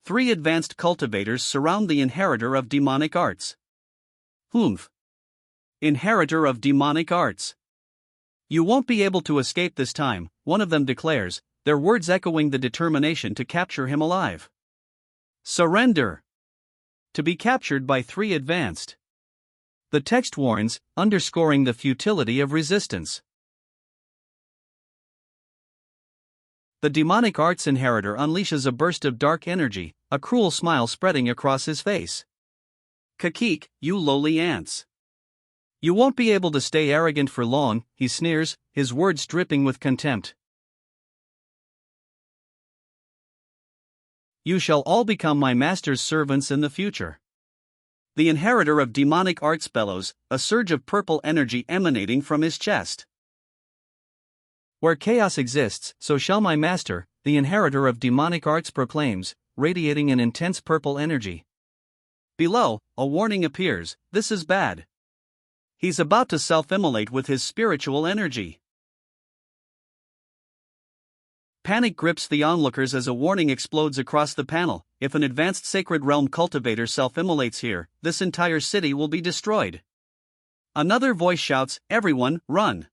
3 advanced cultivators surround the inheritor of demonic arts. Humph. Inheritor of demonic arts. You won't be able to escape this time, one of them declares, their words echoing the determination to capture him alive. Surrender. To be captured by 3 advanced. The text warns, underscoring the futility of resistance. The demonic arts inheritor unleashes a burst of dark energy, a cruel smile spreading across his face. Kakik, you lowly ants. You won't be able to stay arrogant for long, he sneers, his words dripping with contempt. You shall all become my master's servants in the future. The inheritor of demonic arts bellows, a surge of purple energy emanating from his chest. Where chaos exists, so shall my master, the inheritor of demonic arts proclaims, radiating an intense purple energy. Below, a warning appears: this is bad. He's about to self-immolate with his spiritual energy. Panic grips the onlookers as a warning explodes across the panel: if an advanced sacred realm cultivator self-immolates here, this entire city will be destroyed. Another voice shouts, everyone, run.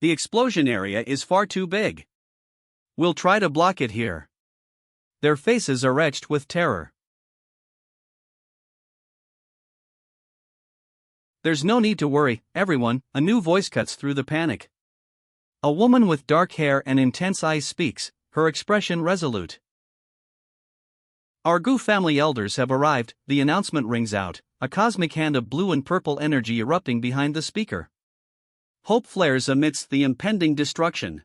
The explosion area is far too big. We'll try to block it here. Their faces are etched with terror. There's no need to worry, everyone, a new voice cuts through the panic. A woman with dark hair and intense eyes speaks, her expression resolute. Our Gu family elders have arrived, the announcement rings out, a cosmic hand of blue and purple energy erupting behind the speaker. Hope flares amidst the impending destruction.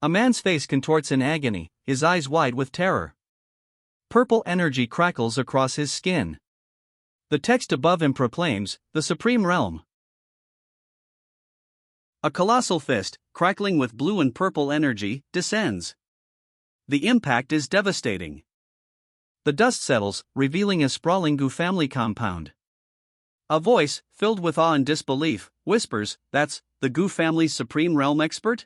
A man's face contorts in agony, his eyes wide with terror. Purple energy crackles across his skin. The text above him proclaims, the Supreme Realm. A colossal fist, crackling with blue and purple energy, descends. The impact is devastating. The dust settles, revealing a sprawling Gu family compound. A voice, filled with awe and disbelief, whispers, that's the Gu family's Supreme Realm expert?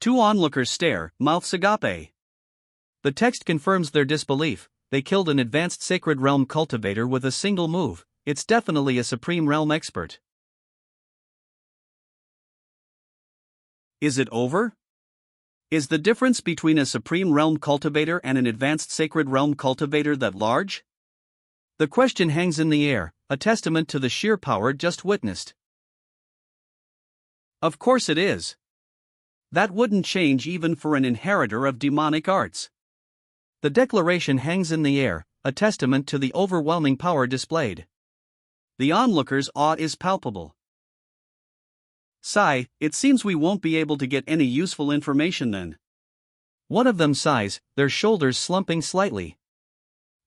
2 onlookers stare, mouths agape. The text confirms their disbelief: they killed an advanced sacred realm cultivator with a single move. It's definitely a Supreme Realm expert. Is it over? Is the difference between a Supreme Realm cultivator and an advanced sacred realm cultivator that large? The question hangs in the air, a testament to the sheer power just witnessed. Of course it is. That wouldn't change even for an inheritor of demonic arts. The declaration hangs in the air, a testament to the overwhelming power displayed. The onlookers' awe is palpable. Sigh, it seems we won't be able to get any useful information then. One of them sighs, their shoulders slumping slightly.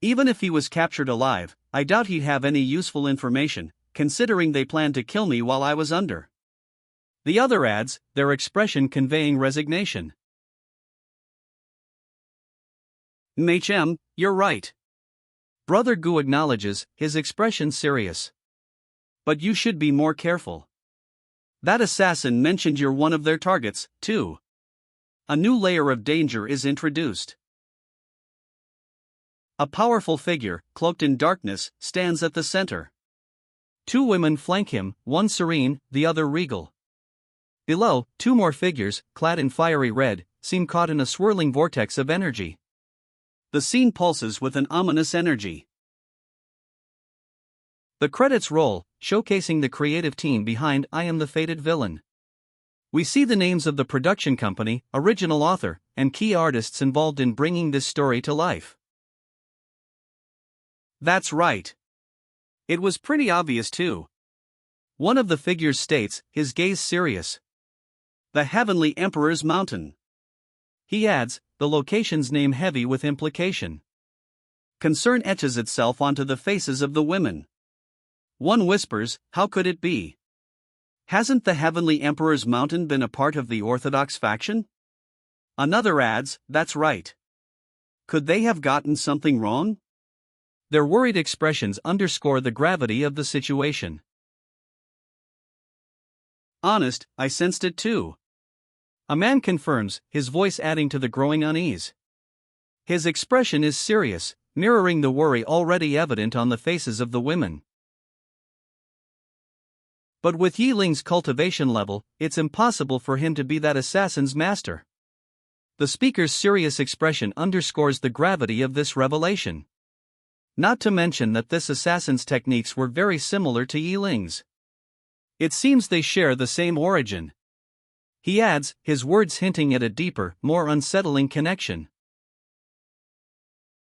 Even if he was captured alive, I doubt he'd have any useful information, considering they planned to kill me while I was under. The other adds, their expression conveying resignation. MHM, you're right. Brother Gu acknowledges, his expression serious. But you should be more careful. That assassin mentioned you're one of their targets, too. A new layer of danger is introduced. A powerful figure, cloaked in darkness, stands at the center. Two women flank him, one serene, the other regal. Below, two more figures, clad in fiery red, seem caught in a swirling vortex of energy. The scene pulses with an ominous energy. The credits roll, showcasing the creative team behind I Am the Fated Villain. We see the names of the production company, original author, and key artists involved in bringing this story to life. That's right. It was pretty obvious too. One of the figures states, his gaze serious. The Heavenly Emperor's Mountain. He adds, the location's name heavy with implication. Concern etches itself onto the faces of the women. One whispers, how could it be? Hasn't the Heavenly Emperor's Mountain been a part of the Orthodox faction? Another adds, that's right. Could they have gotten something wrong? Their worried expressions underscore the gravity of the situation. Honest, I sensed it too. A man confirms, his voice adding to the growing unease. His expression is serious, mirroring the worry already evident on the faces of the women. But with Yi Ling's cultivation level, it's impossible for him to be that assassin's master. The speaker's serious expression underscores the gravity of this revelation. Not to mention that this assassin's techniques were very similar to Yi Ling's. It seems they share the same origin. He adds, his words hinting at a deeper, more unsettling connection.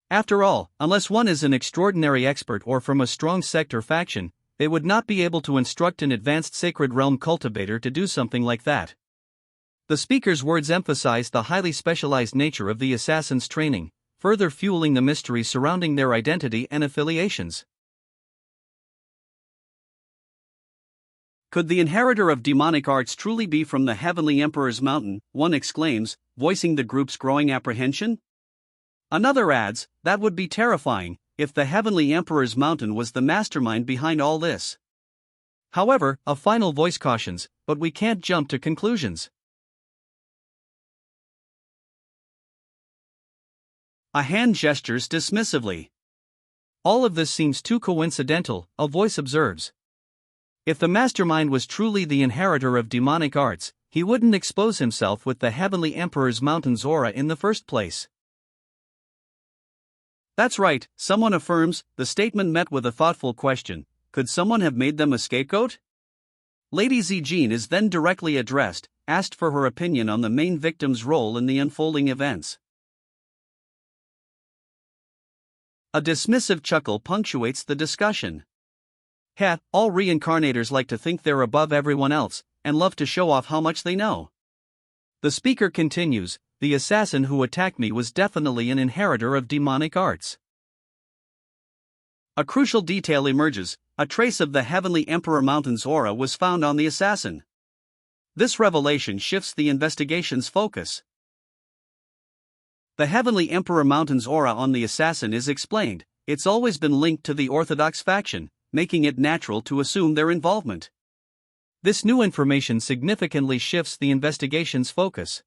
After all, unless one is an extraordinary expert or from a strong sect or faction, they would not be able to instruct an advanced Sacred Realm cultivator to do something like that. The speaker's words emphasize the highly specialized nature of the assassin's training, further fueling the mystery surrounding their identity and affiliations. Could the inheritor of demonic arts truly be from the Heavenly Emperor's Mountain? One exclaims, voicing the group's growing apprehension. Another adds, that would be terrifying, if the Heavenly Emperor's Mountain was the mastermind behind all this. However, a final voice cautions, but we can't jump to conclusions. A hand gestures dismissively. All of this seems too coincidental, a voice observes. If the mastermind was truly the inheritor of demonic arts, he wouldn't expose himself with the Heavenly Emperor's Mountain's aura in the first place. That's right, someone affirms, the statement met with a thoughtful question, could someone have made them a scapegoat? Lady Zijin is then directly addressed, asked for her opinion on the main victim's role in the unfolding events. A dismissive chuckle punctuates the discussion. All reincarnators like to think they're above everyone else, and love to show off how much they know. The speaker continues, the assassin who attacked me was definitely an inheritor of demonic arts. A crucial detail emerges, a trace of the Heavenly Emperor Mountain's aura was found on the assassin. This revelation shifts the investigation's focus. The Heavenly Emperor Mountain's aura on the assassin is explained, it's always been linked to the Orthodox faction, making it natural to assume their involvement. This new information significantly shifts the investigation's focus.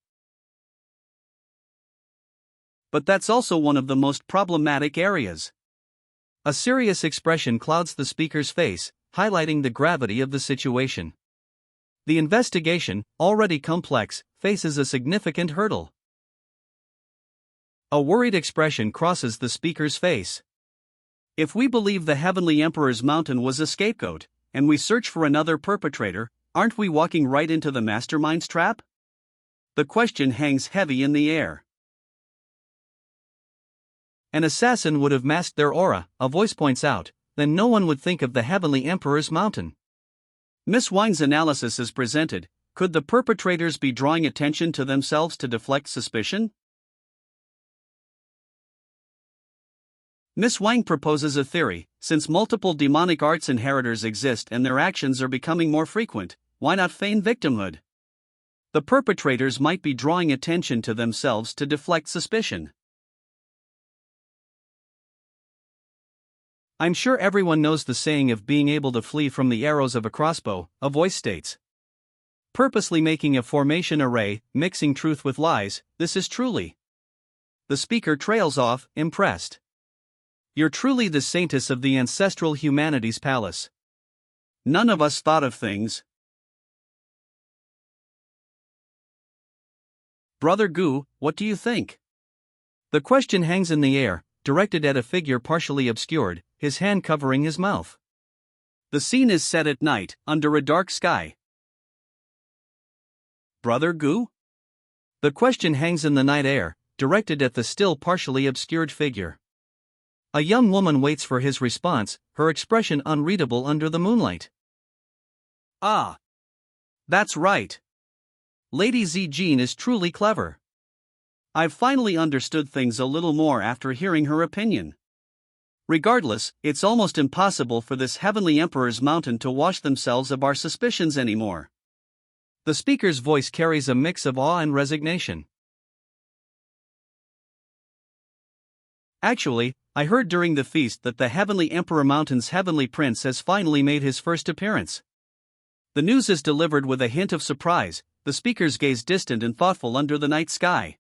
But that's also one of the most problematic areas. A serious expression clouds the speaker's face, highlighting the gravity of the situation. The investigation, already complex, faces a significant hurdle. A worried expression crosses the speaker's face. If we believe the Heavenly Emperor's Mountain was a scapegoat, and we search for another perpetrator, aren't we walking right into the mastermind's trap? The question hangs heavy in the air. An assassin would have masked their aura, a voice points out, then no one would think of the Heavenly Emperor's Mountain. Miss Wang's analysis is presented, could the perpetrators be drawing attention to themselves to deflect suspicion? Miss Wang proposes a theory, since multiple demonic arts inheritors exist and their actions are becoming more frequent, why not feign victimhood? The perpetrators might be drawing attention to themselves to deflect suspicion. I'm sure everyone knows the saying of being able to flee from the arrows of a crossbow, a voice states. Purposely making a formation array, mixing truth with lies, this is truly. The speaker trails off, impressed. You're truly the saintess of the ancestral humanities palace. None of us thought of things. Brother Gu, what do you think? The question hangs in the air, directed at a figure partially obscured, his hand covering his mouth. The scene is set at night, under a dark sky. Brother Gu? The question hangs in the night air, directed at the still partially obscured figure. A young woman waits for his response, her expression unreadable under the moonlight. Ah. That's right. Lady Zijin is truly clever. I've finally understood things a little more after hearing her opinion. Regardless, it's almost impossible for this heavenly emperor's mountain to wash themselves of our suspicions anymore. The speaker's voice carries a mix of awe and resignation. Actually, I heard during the feast that the Heavenly Emperor Mountain's Heavenly Prince has finally made his first appearance. The news is delivered with a hint of surprise, the speaker's gaze distant and thoughtful under the night sky.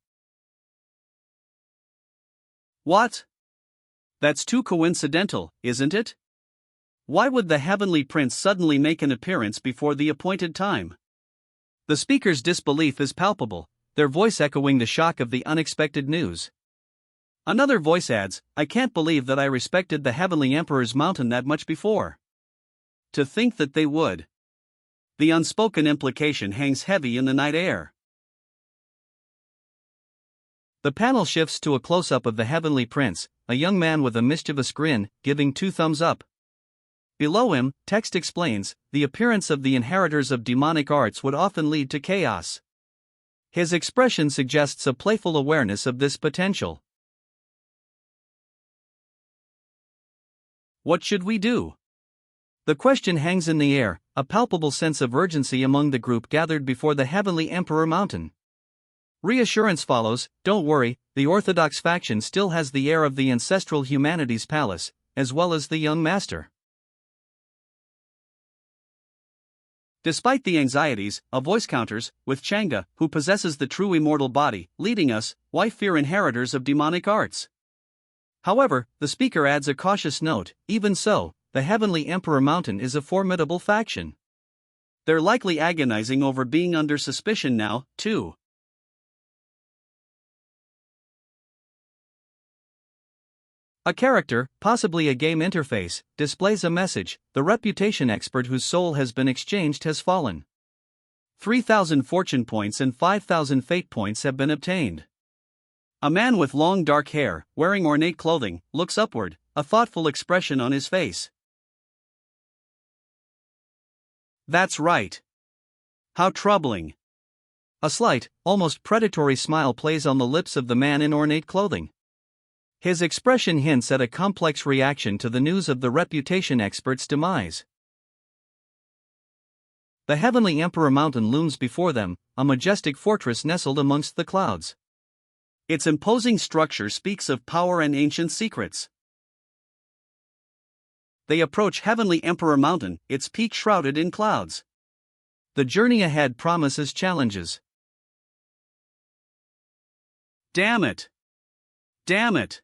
What? That's too coincidental, isn't it? Why would the Heavenly Prince suddenly make an appearance before the appointed time? The speaker's disbelief is palpable, their voice echoing the shock of the unexpected news. Another voice adds, I can't believe that I respected the Heavenly Emperor's mountain that much before. To think that they would. The unspoken implication hangs heavy in the night air. The panel shifts to a close-up of the Heavenly Prince, a young man with a mischievous grin, giving 2 thumbs up. Below him, text explains, the appearance of the inheritors of demonic arts would often lead to chaos. His expression suggests a playful awareness of this potential. What should we do? The question hangs in the air, a palpable sense of urgency among the group gathered before the Heavenly Emperor Mountain. Reassurance follows, don't worry, the Orthodox faction still has the air of the ancestral humanities palace, as well as the young master. Despite the anxieties, a voice counters, with Changa, who possesses the true immortal body, leading us, why fear inheritors of demonic arts? However, the speaker adds a cautious note, even so, the Heavenly Emperor Mountain is a formidable faction. They're likely agonizing over being under suspicion now, too. A character, possibly a game interface, displays a message, the reputation expert whose soul has been exchanged has fallen. 3,000 fortune points and 5,000 fate points have been obtained. A man with long dark hair, wearing ornate clothing, looks upward, a thoughtful expression on his face. That's right. How troubling. A slight, almost predatory smile plays on the lips of the man in ornate clothing. His expression hints at a complex reaction to the news of the reputation expert's demise. The Heavenly Emperor Mountain looms before them, a majestic fortress nestled amongst the clouds. Its imposing structure speaks of power and ancient secrets. They approach Heavenly Emperor Mountain, its peak shrouded in clouds. The journey ahead promises challenges. Damn it! Damn it!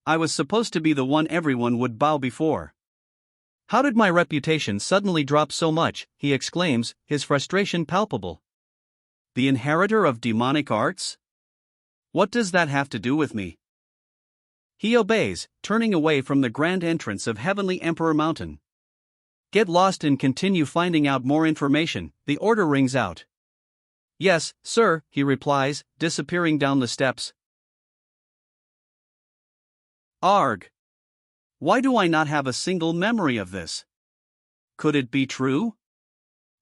I was supposed to be the one everyone would bow before. How did my reputation suddenly drop so much? He exclaims, his frustration palpable. The inheritor of demonic arts? What does that have to do with me? He obeys, turning away from the grand entrance of Heavenly Emperor Mountain. Get lost and continue finding out more information, the order rings out. Yes, sir, he replies, disappearing down the steps. Arg! Why do I not have a single memory of this? Could it be true?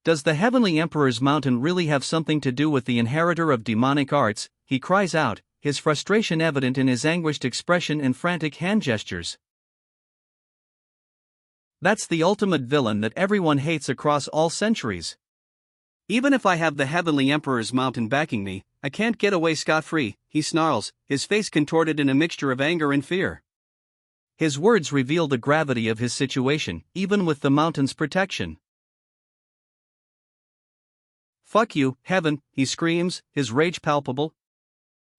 Does the Heavenly Emperor's Mountain really have something to do with the inheritor of demonic arts? He cries out, his frustration evident in his anguished expression and frantic hand gestures. That's the ultimate villain that everyone hates across all centuries. Even if I have the Heavenly Emperor's Mountain backing me, I can't get away scot-free, he snarls, his face contorted in a mixture of anger and fear. His words reveal the gravity of his situation, even with the mountain's protection. Fuck you, heaven, he screams, his rage palpable.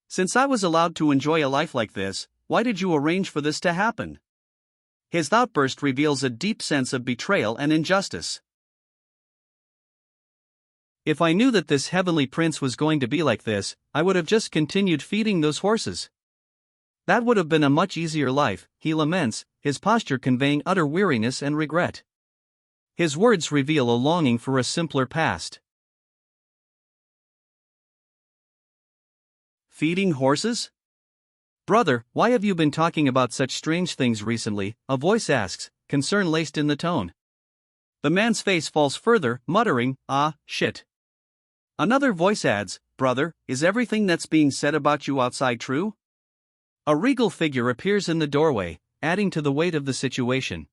Since I was allowed to enjoy a life like this, why did you arrange for this to happen? His outburst reveals a deep sense of betrayal and injustice. If I knew that this heavenly prince was going to be like this, I would have just continued feeding those horses. That would have been a much easier life, he laments, his posture conveying utter weariness and regret. His words reveal a longing for a simpler past. Feeding horses? Brother, why have you been talking about such strange things recently? A voice asks, concern laced in the tone. The man's face falls further, muttering, "Ah, shit." Another voice adds, "Brother, is everything that's being said about you outside true?" A regal figure appears in the doorway, adding to the weight of the situation.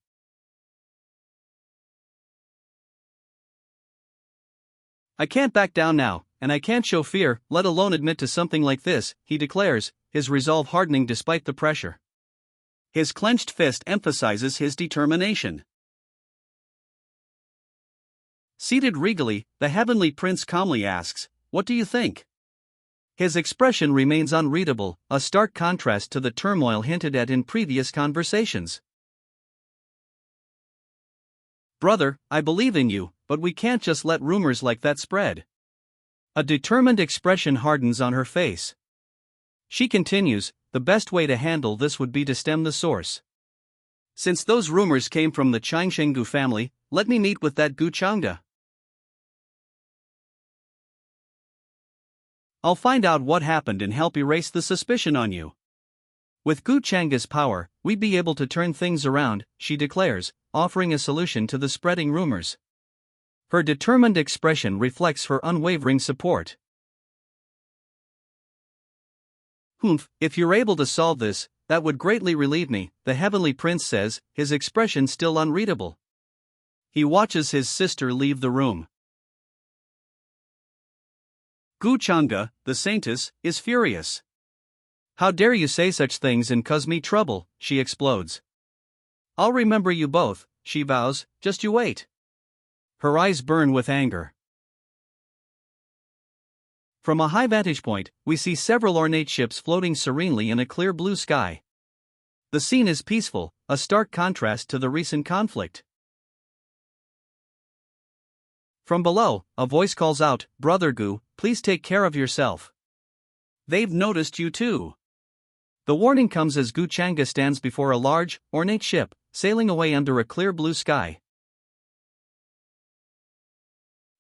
I can't back down now, and I can't show fear, let alone admit to something like this, he declares, his resolve hardening despite the pressure. His clenched fist emphasizes his determination. Seated regally, the heavenly prince calmly asks, "What do you think?" His expression remains unreadable, a stark contrast to the turmoil hinted at in previous conversations. Brother, I believe in you, but we can't just let rumors like that spread. A determined expression hardens on her face. She continues, the best way to handle this would be to stem the source. Since those rumors came from the Changshenggu family, let me meet with that Gu Changda. I'll find out what happened and help erase the suspicion on you. With Gu Changda's power, we'd be able to turn things around, she declares, offering a solution to the spreading rumors. Her determined expression reflects her unwavering support. If you're able to solve this, that would greatly relieve me, the heavenly prince says, his expression still unreadable. He watches his sister leave the room. Gu Changda, the saintess, is furious. How dare you say such things and cause me trouble, she explodes. I'll remember you both, she vows, just you wait. Her eyes burn with anger. From a high vantage point, we see several ornate ships floating serenely in a clear blue sky. The scene is peaceful, a stark contrast to the recent conflict. From below, a voice calls out, "Brother Gu, please take care of yourself. They've noticed you too." The warning comes as Gu Changda stands before a large, ornate ship, sailing away under a clear blue sky.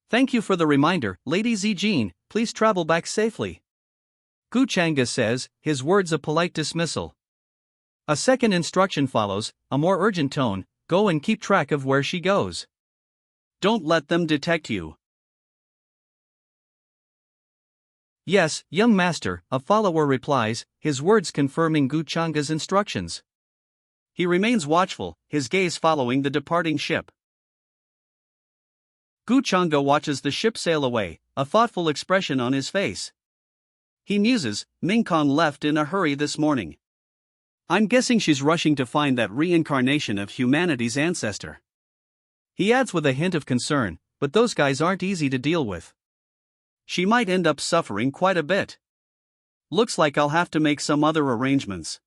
"Thank you for the reminder, Lady Zijin, please travel back safely," Gu Changda says, his words a polite dismissal. A second instruction follows, a more urgent tone, "Go and keep track of where she goes. Don't let them detect you." "Yes, young master," a follower replies, his words confirming Gu Changda's instructions. He remains watchful, his gaze following the departing ship. Gu Changda watches the ship sail away, a thoughtful expression on his face. He muses, "Mingkong left in a hurry this morning. I'm guessing she's rushing to find that reincarnation of humanity's ancestor." He adds with a hint of concern, "But those guys aren't easy to deal with. She might end up suffering quite a bit. Looks like I'll have to make some other arrangements."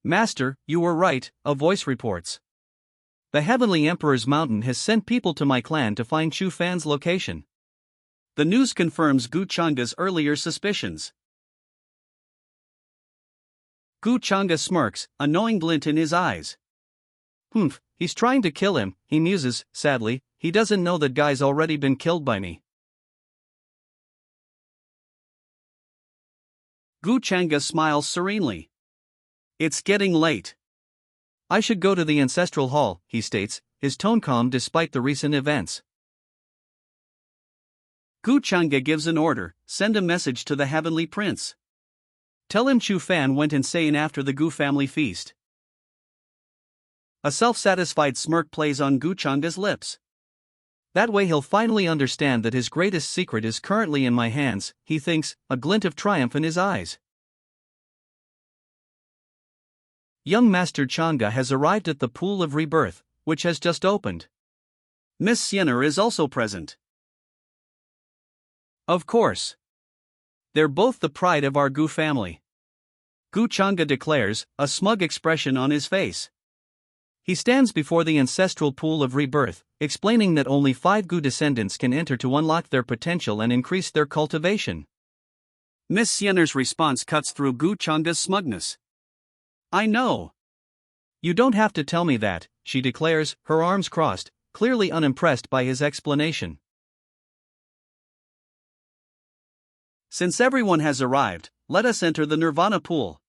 "Master, you were right," a voice reports. "The Heavenly Emperor's mountain has sent people to my clan to find Chu Fan's location." The news confirms Gu Changda's earlier suspicions. Gu Changda smirks, a knowing glint in his eyes. He's trying to kill him, he muses, sadly. He doesn't know that guy's already been killed by me. Gu Changda smiles serenely. "It's getting late. I should go to the ancestral hall," he states, his tone calm despite the recent events. Gu Changda gives an order, "Send a message to the heavenly prince. Tell him Chu Fan went insane after the Gu family feast." A self-satisfied smirk plays on Gu Changda's lips. "That way he'll finally understand that his greatest secret is currently in my hands," he thinks, a glint of triumph in his eyes. Young Master Changa has arrived at the Pool of Rebirth, which has just opened. Miss Sienna is also present. Of course. They're both the pride of our Gu family. Gu Changa declares, a smug expression on his face. He stands before the ancestral Pool of Rebirth, explaining that only 5 Gu descendants can enter to unlock their potential and increase their cultivation. Miss Sienna's response cuts through Gu Changa's smugness. I know. You don't have to tell me that, she declares, her arms crossed, clearly unimpressed by his explanation. Since everyone has arrived, let us enter the Nirvana Pool.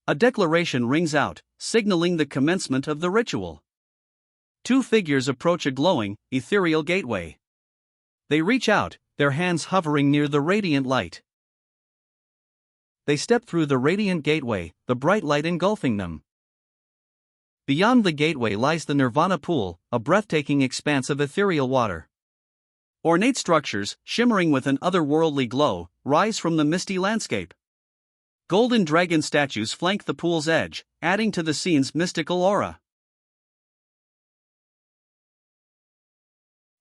A declaration rings out, signaling the commencement of the ritual. 2 figures approach a glowing, ethereal gateway. They reach out, their hands hovering near the radiant light. They step through the radiant gateway, the bright light engulfing them. Beyond the gateway lies the Nirvana Pool, a breathtaking expanse of ethereal water. Ornate structures, shimmering with an otherworldly glow, rise from the misty landscape. Golden dragon statues flank the pool's edge, adding to the scene's mystical aura.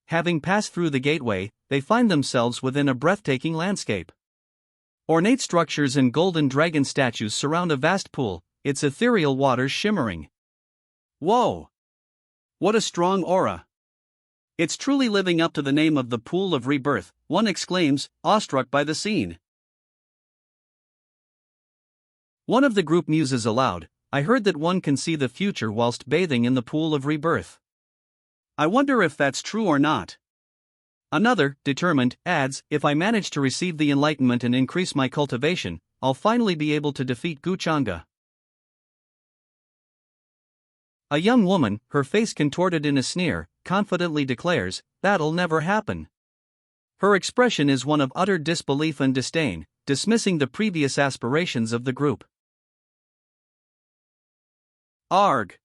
Having passed through the gateway, they find themselves within a breathtaking landscape. Ornate structures and golden dragon statues surround a vast pool, its ethereal waters shimmering. Whoa! What a strong aura! It's truly living up to the name of the Pool of Rebirth, one exclaims, awestruck by the scene. One of the group muses aloud, I heard that one can see the future whilst bathing in the Pool of Rebirth. I wonder if that's true or not. Another, determined, adds, if I manage to receive the enlightenment and increase my cultivation, I'll finally be able to defeat Gu Changa. A young woman, her face contorted in a sneer, confidently declares, that'll never happen. Her expression is one of utter disbelief and disdain, dismissing the previous aspirations of the group. Arg!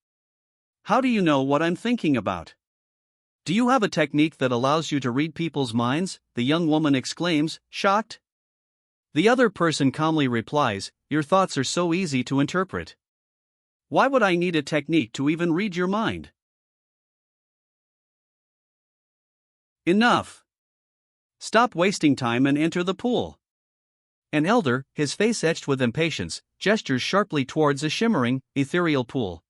How do you know what I'm thinking about? Do you have a technique that allows you to read people's minds? The young woman exclaims, shocked. The other person calmly replies, your thoughts are so easy to interpret. Why would I need a technique to even read your mind? Enough! Stop wasting time and enter the pool. An elder, his face etched with impatience, gestures sharply towards a shimmering, ethereal pool.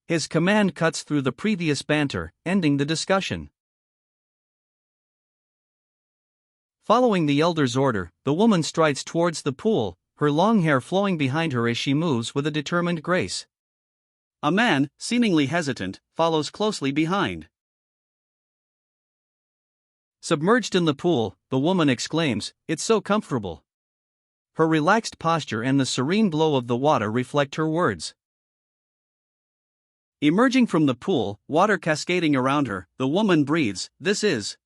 His command cuts through the previous banter, ending the discussion. Following the elder's order, the woman strides towards the pool, her long hair flowing behind her as she moves with a determined grace. A man, seemingly hesitant, follows closely behind. Submerged in the pool, the woman exclaims, it's so comfortable. Her relaxed posture and the serene glow of the water reflect her words. Emerging from the pool, water cascading around her, the woman breathes, this is.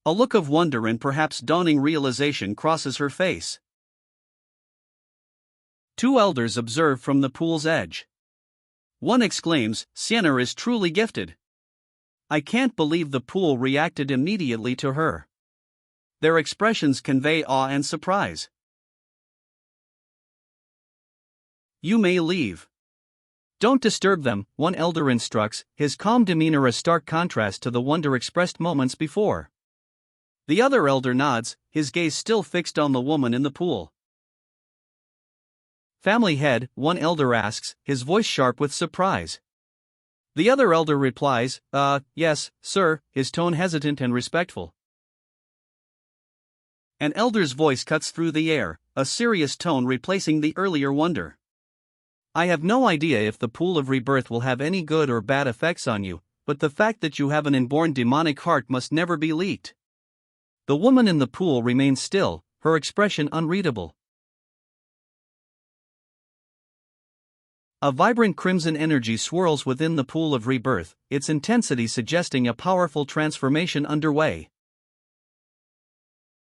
A look of wonder and perhaps dawning realization crosses her face. 2 elders observe from the pool's edge. One exclaims, Sienna is truly gifted. I can't believe the pool reacted immediately to her. Their expressions convey awe and surprise. You may leave. Don't disturb them, one elder instructs, his calm demeanor a stark contrast to the wonder expressed moments before. The other elder nods, his gaze still fixed on the woman in the pool. Family head, one elder asks, his voice sharp with surprise. The other elder replies, yes, sir, his tone hesitant and respectful. An elder's voice cuts through the air, a serious tone replacing the earlier wonder. I have no idea if the Pool of Rebirth will have any good or bad effects on you, but the fact that you have an inborn demonic heart must never be leaked. The woman in the pool remains still, her expression unreadable. A vibrant crimson energy swirls within the Pool of Rebirth, its intensity suggesting a powerful transformation underway.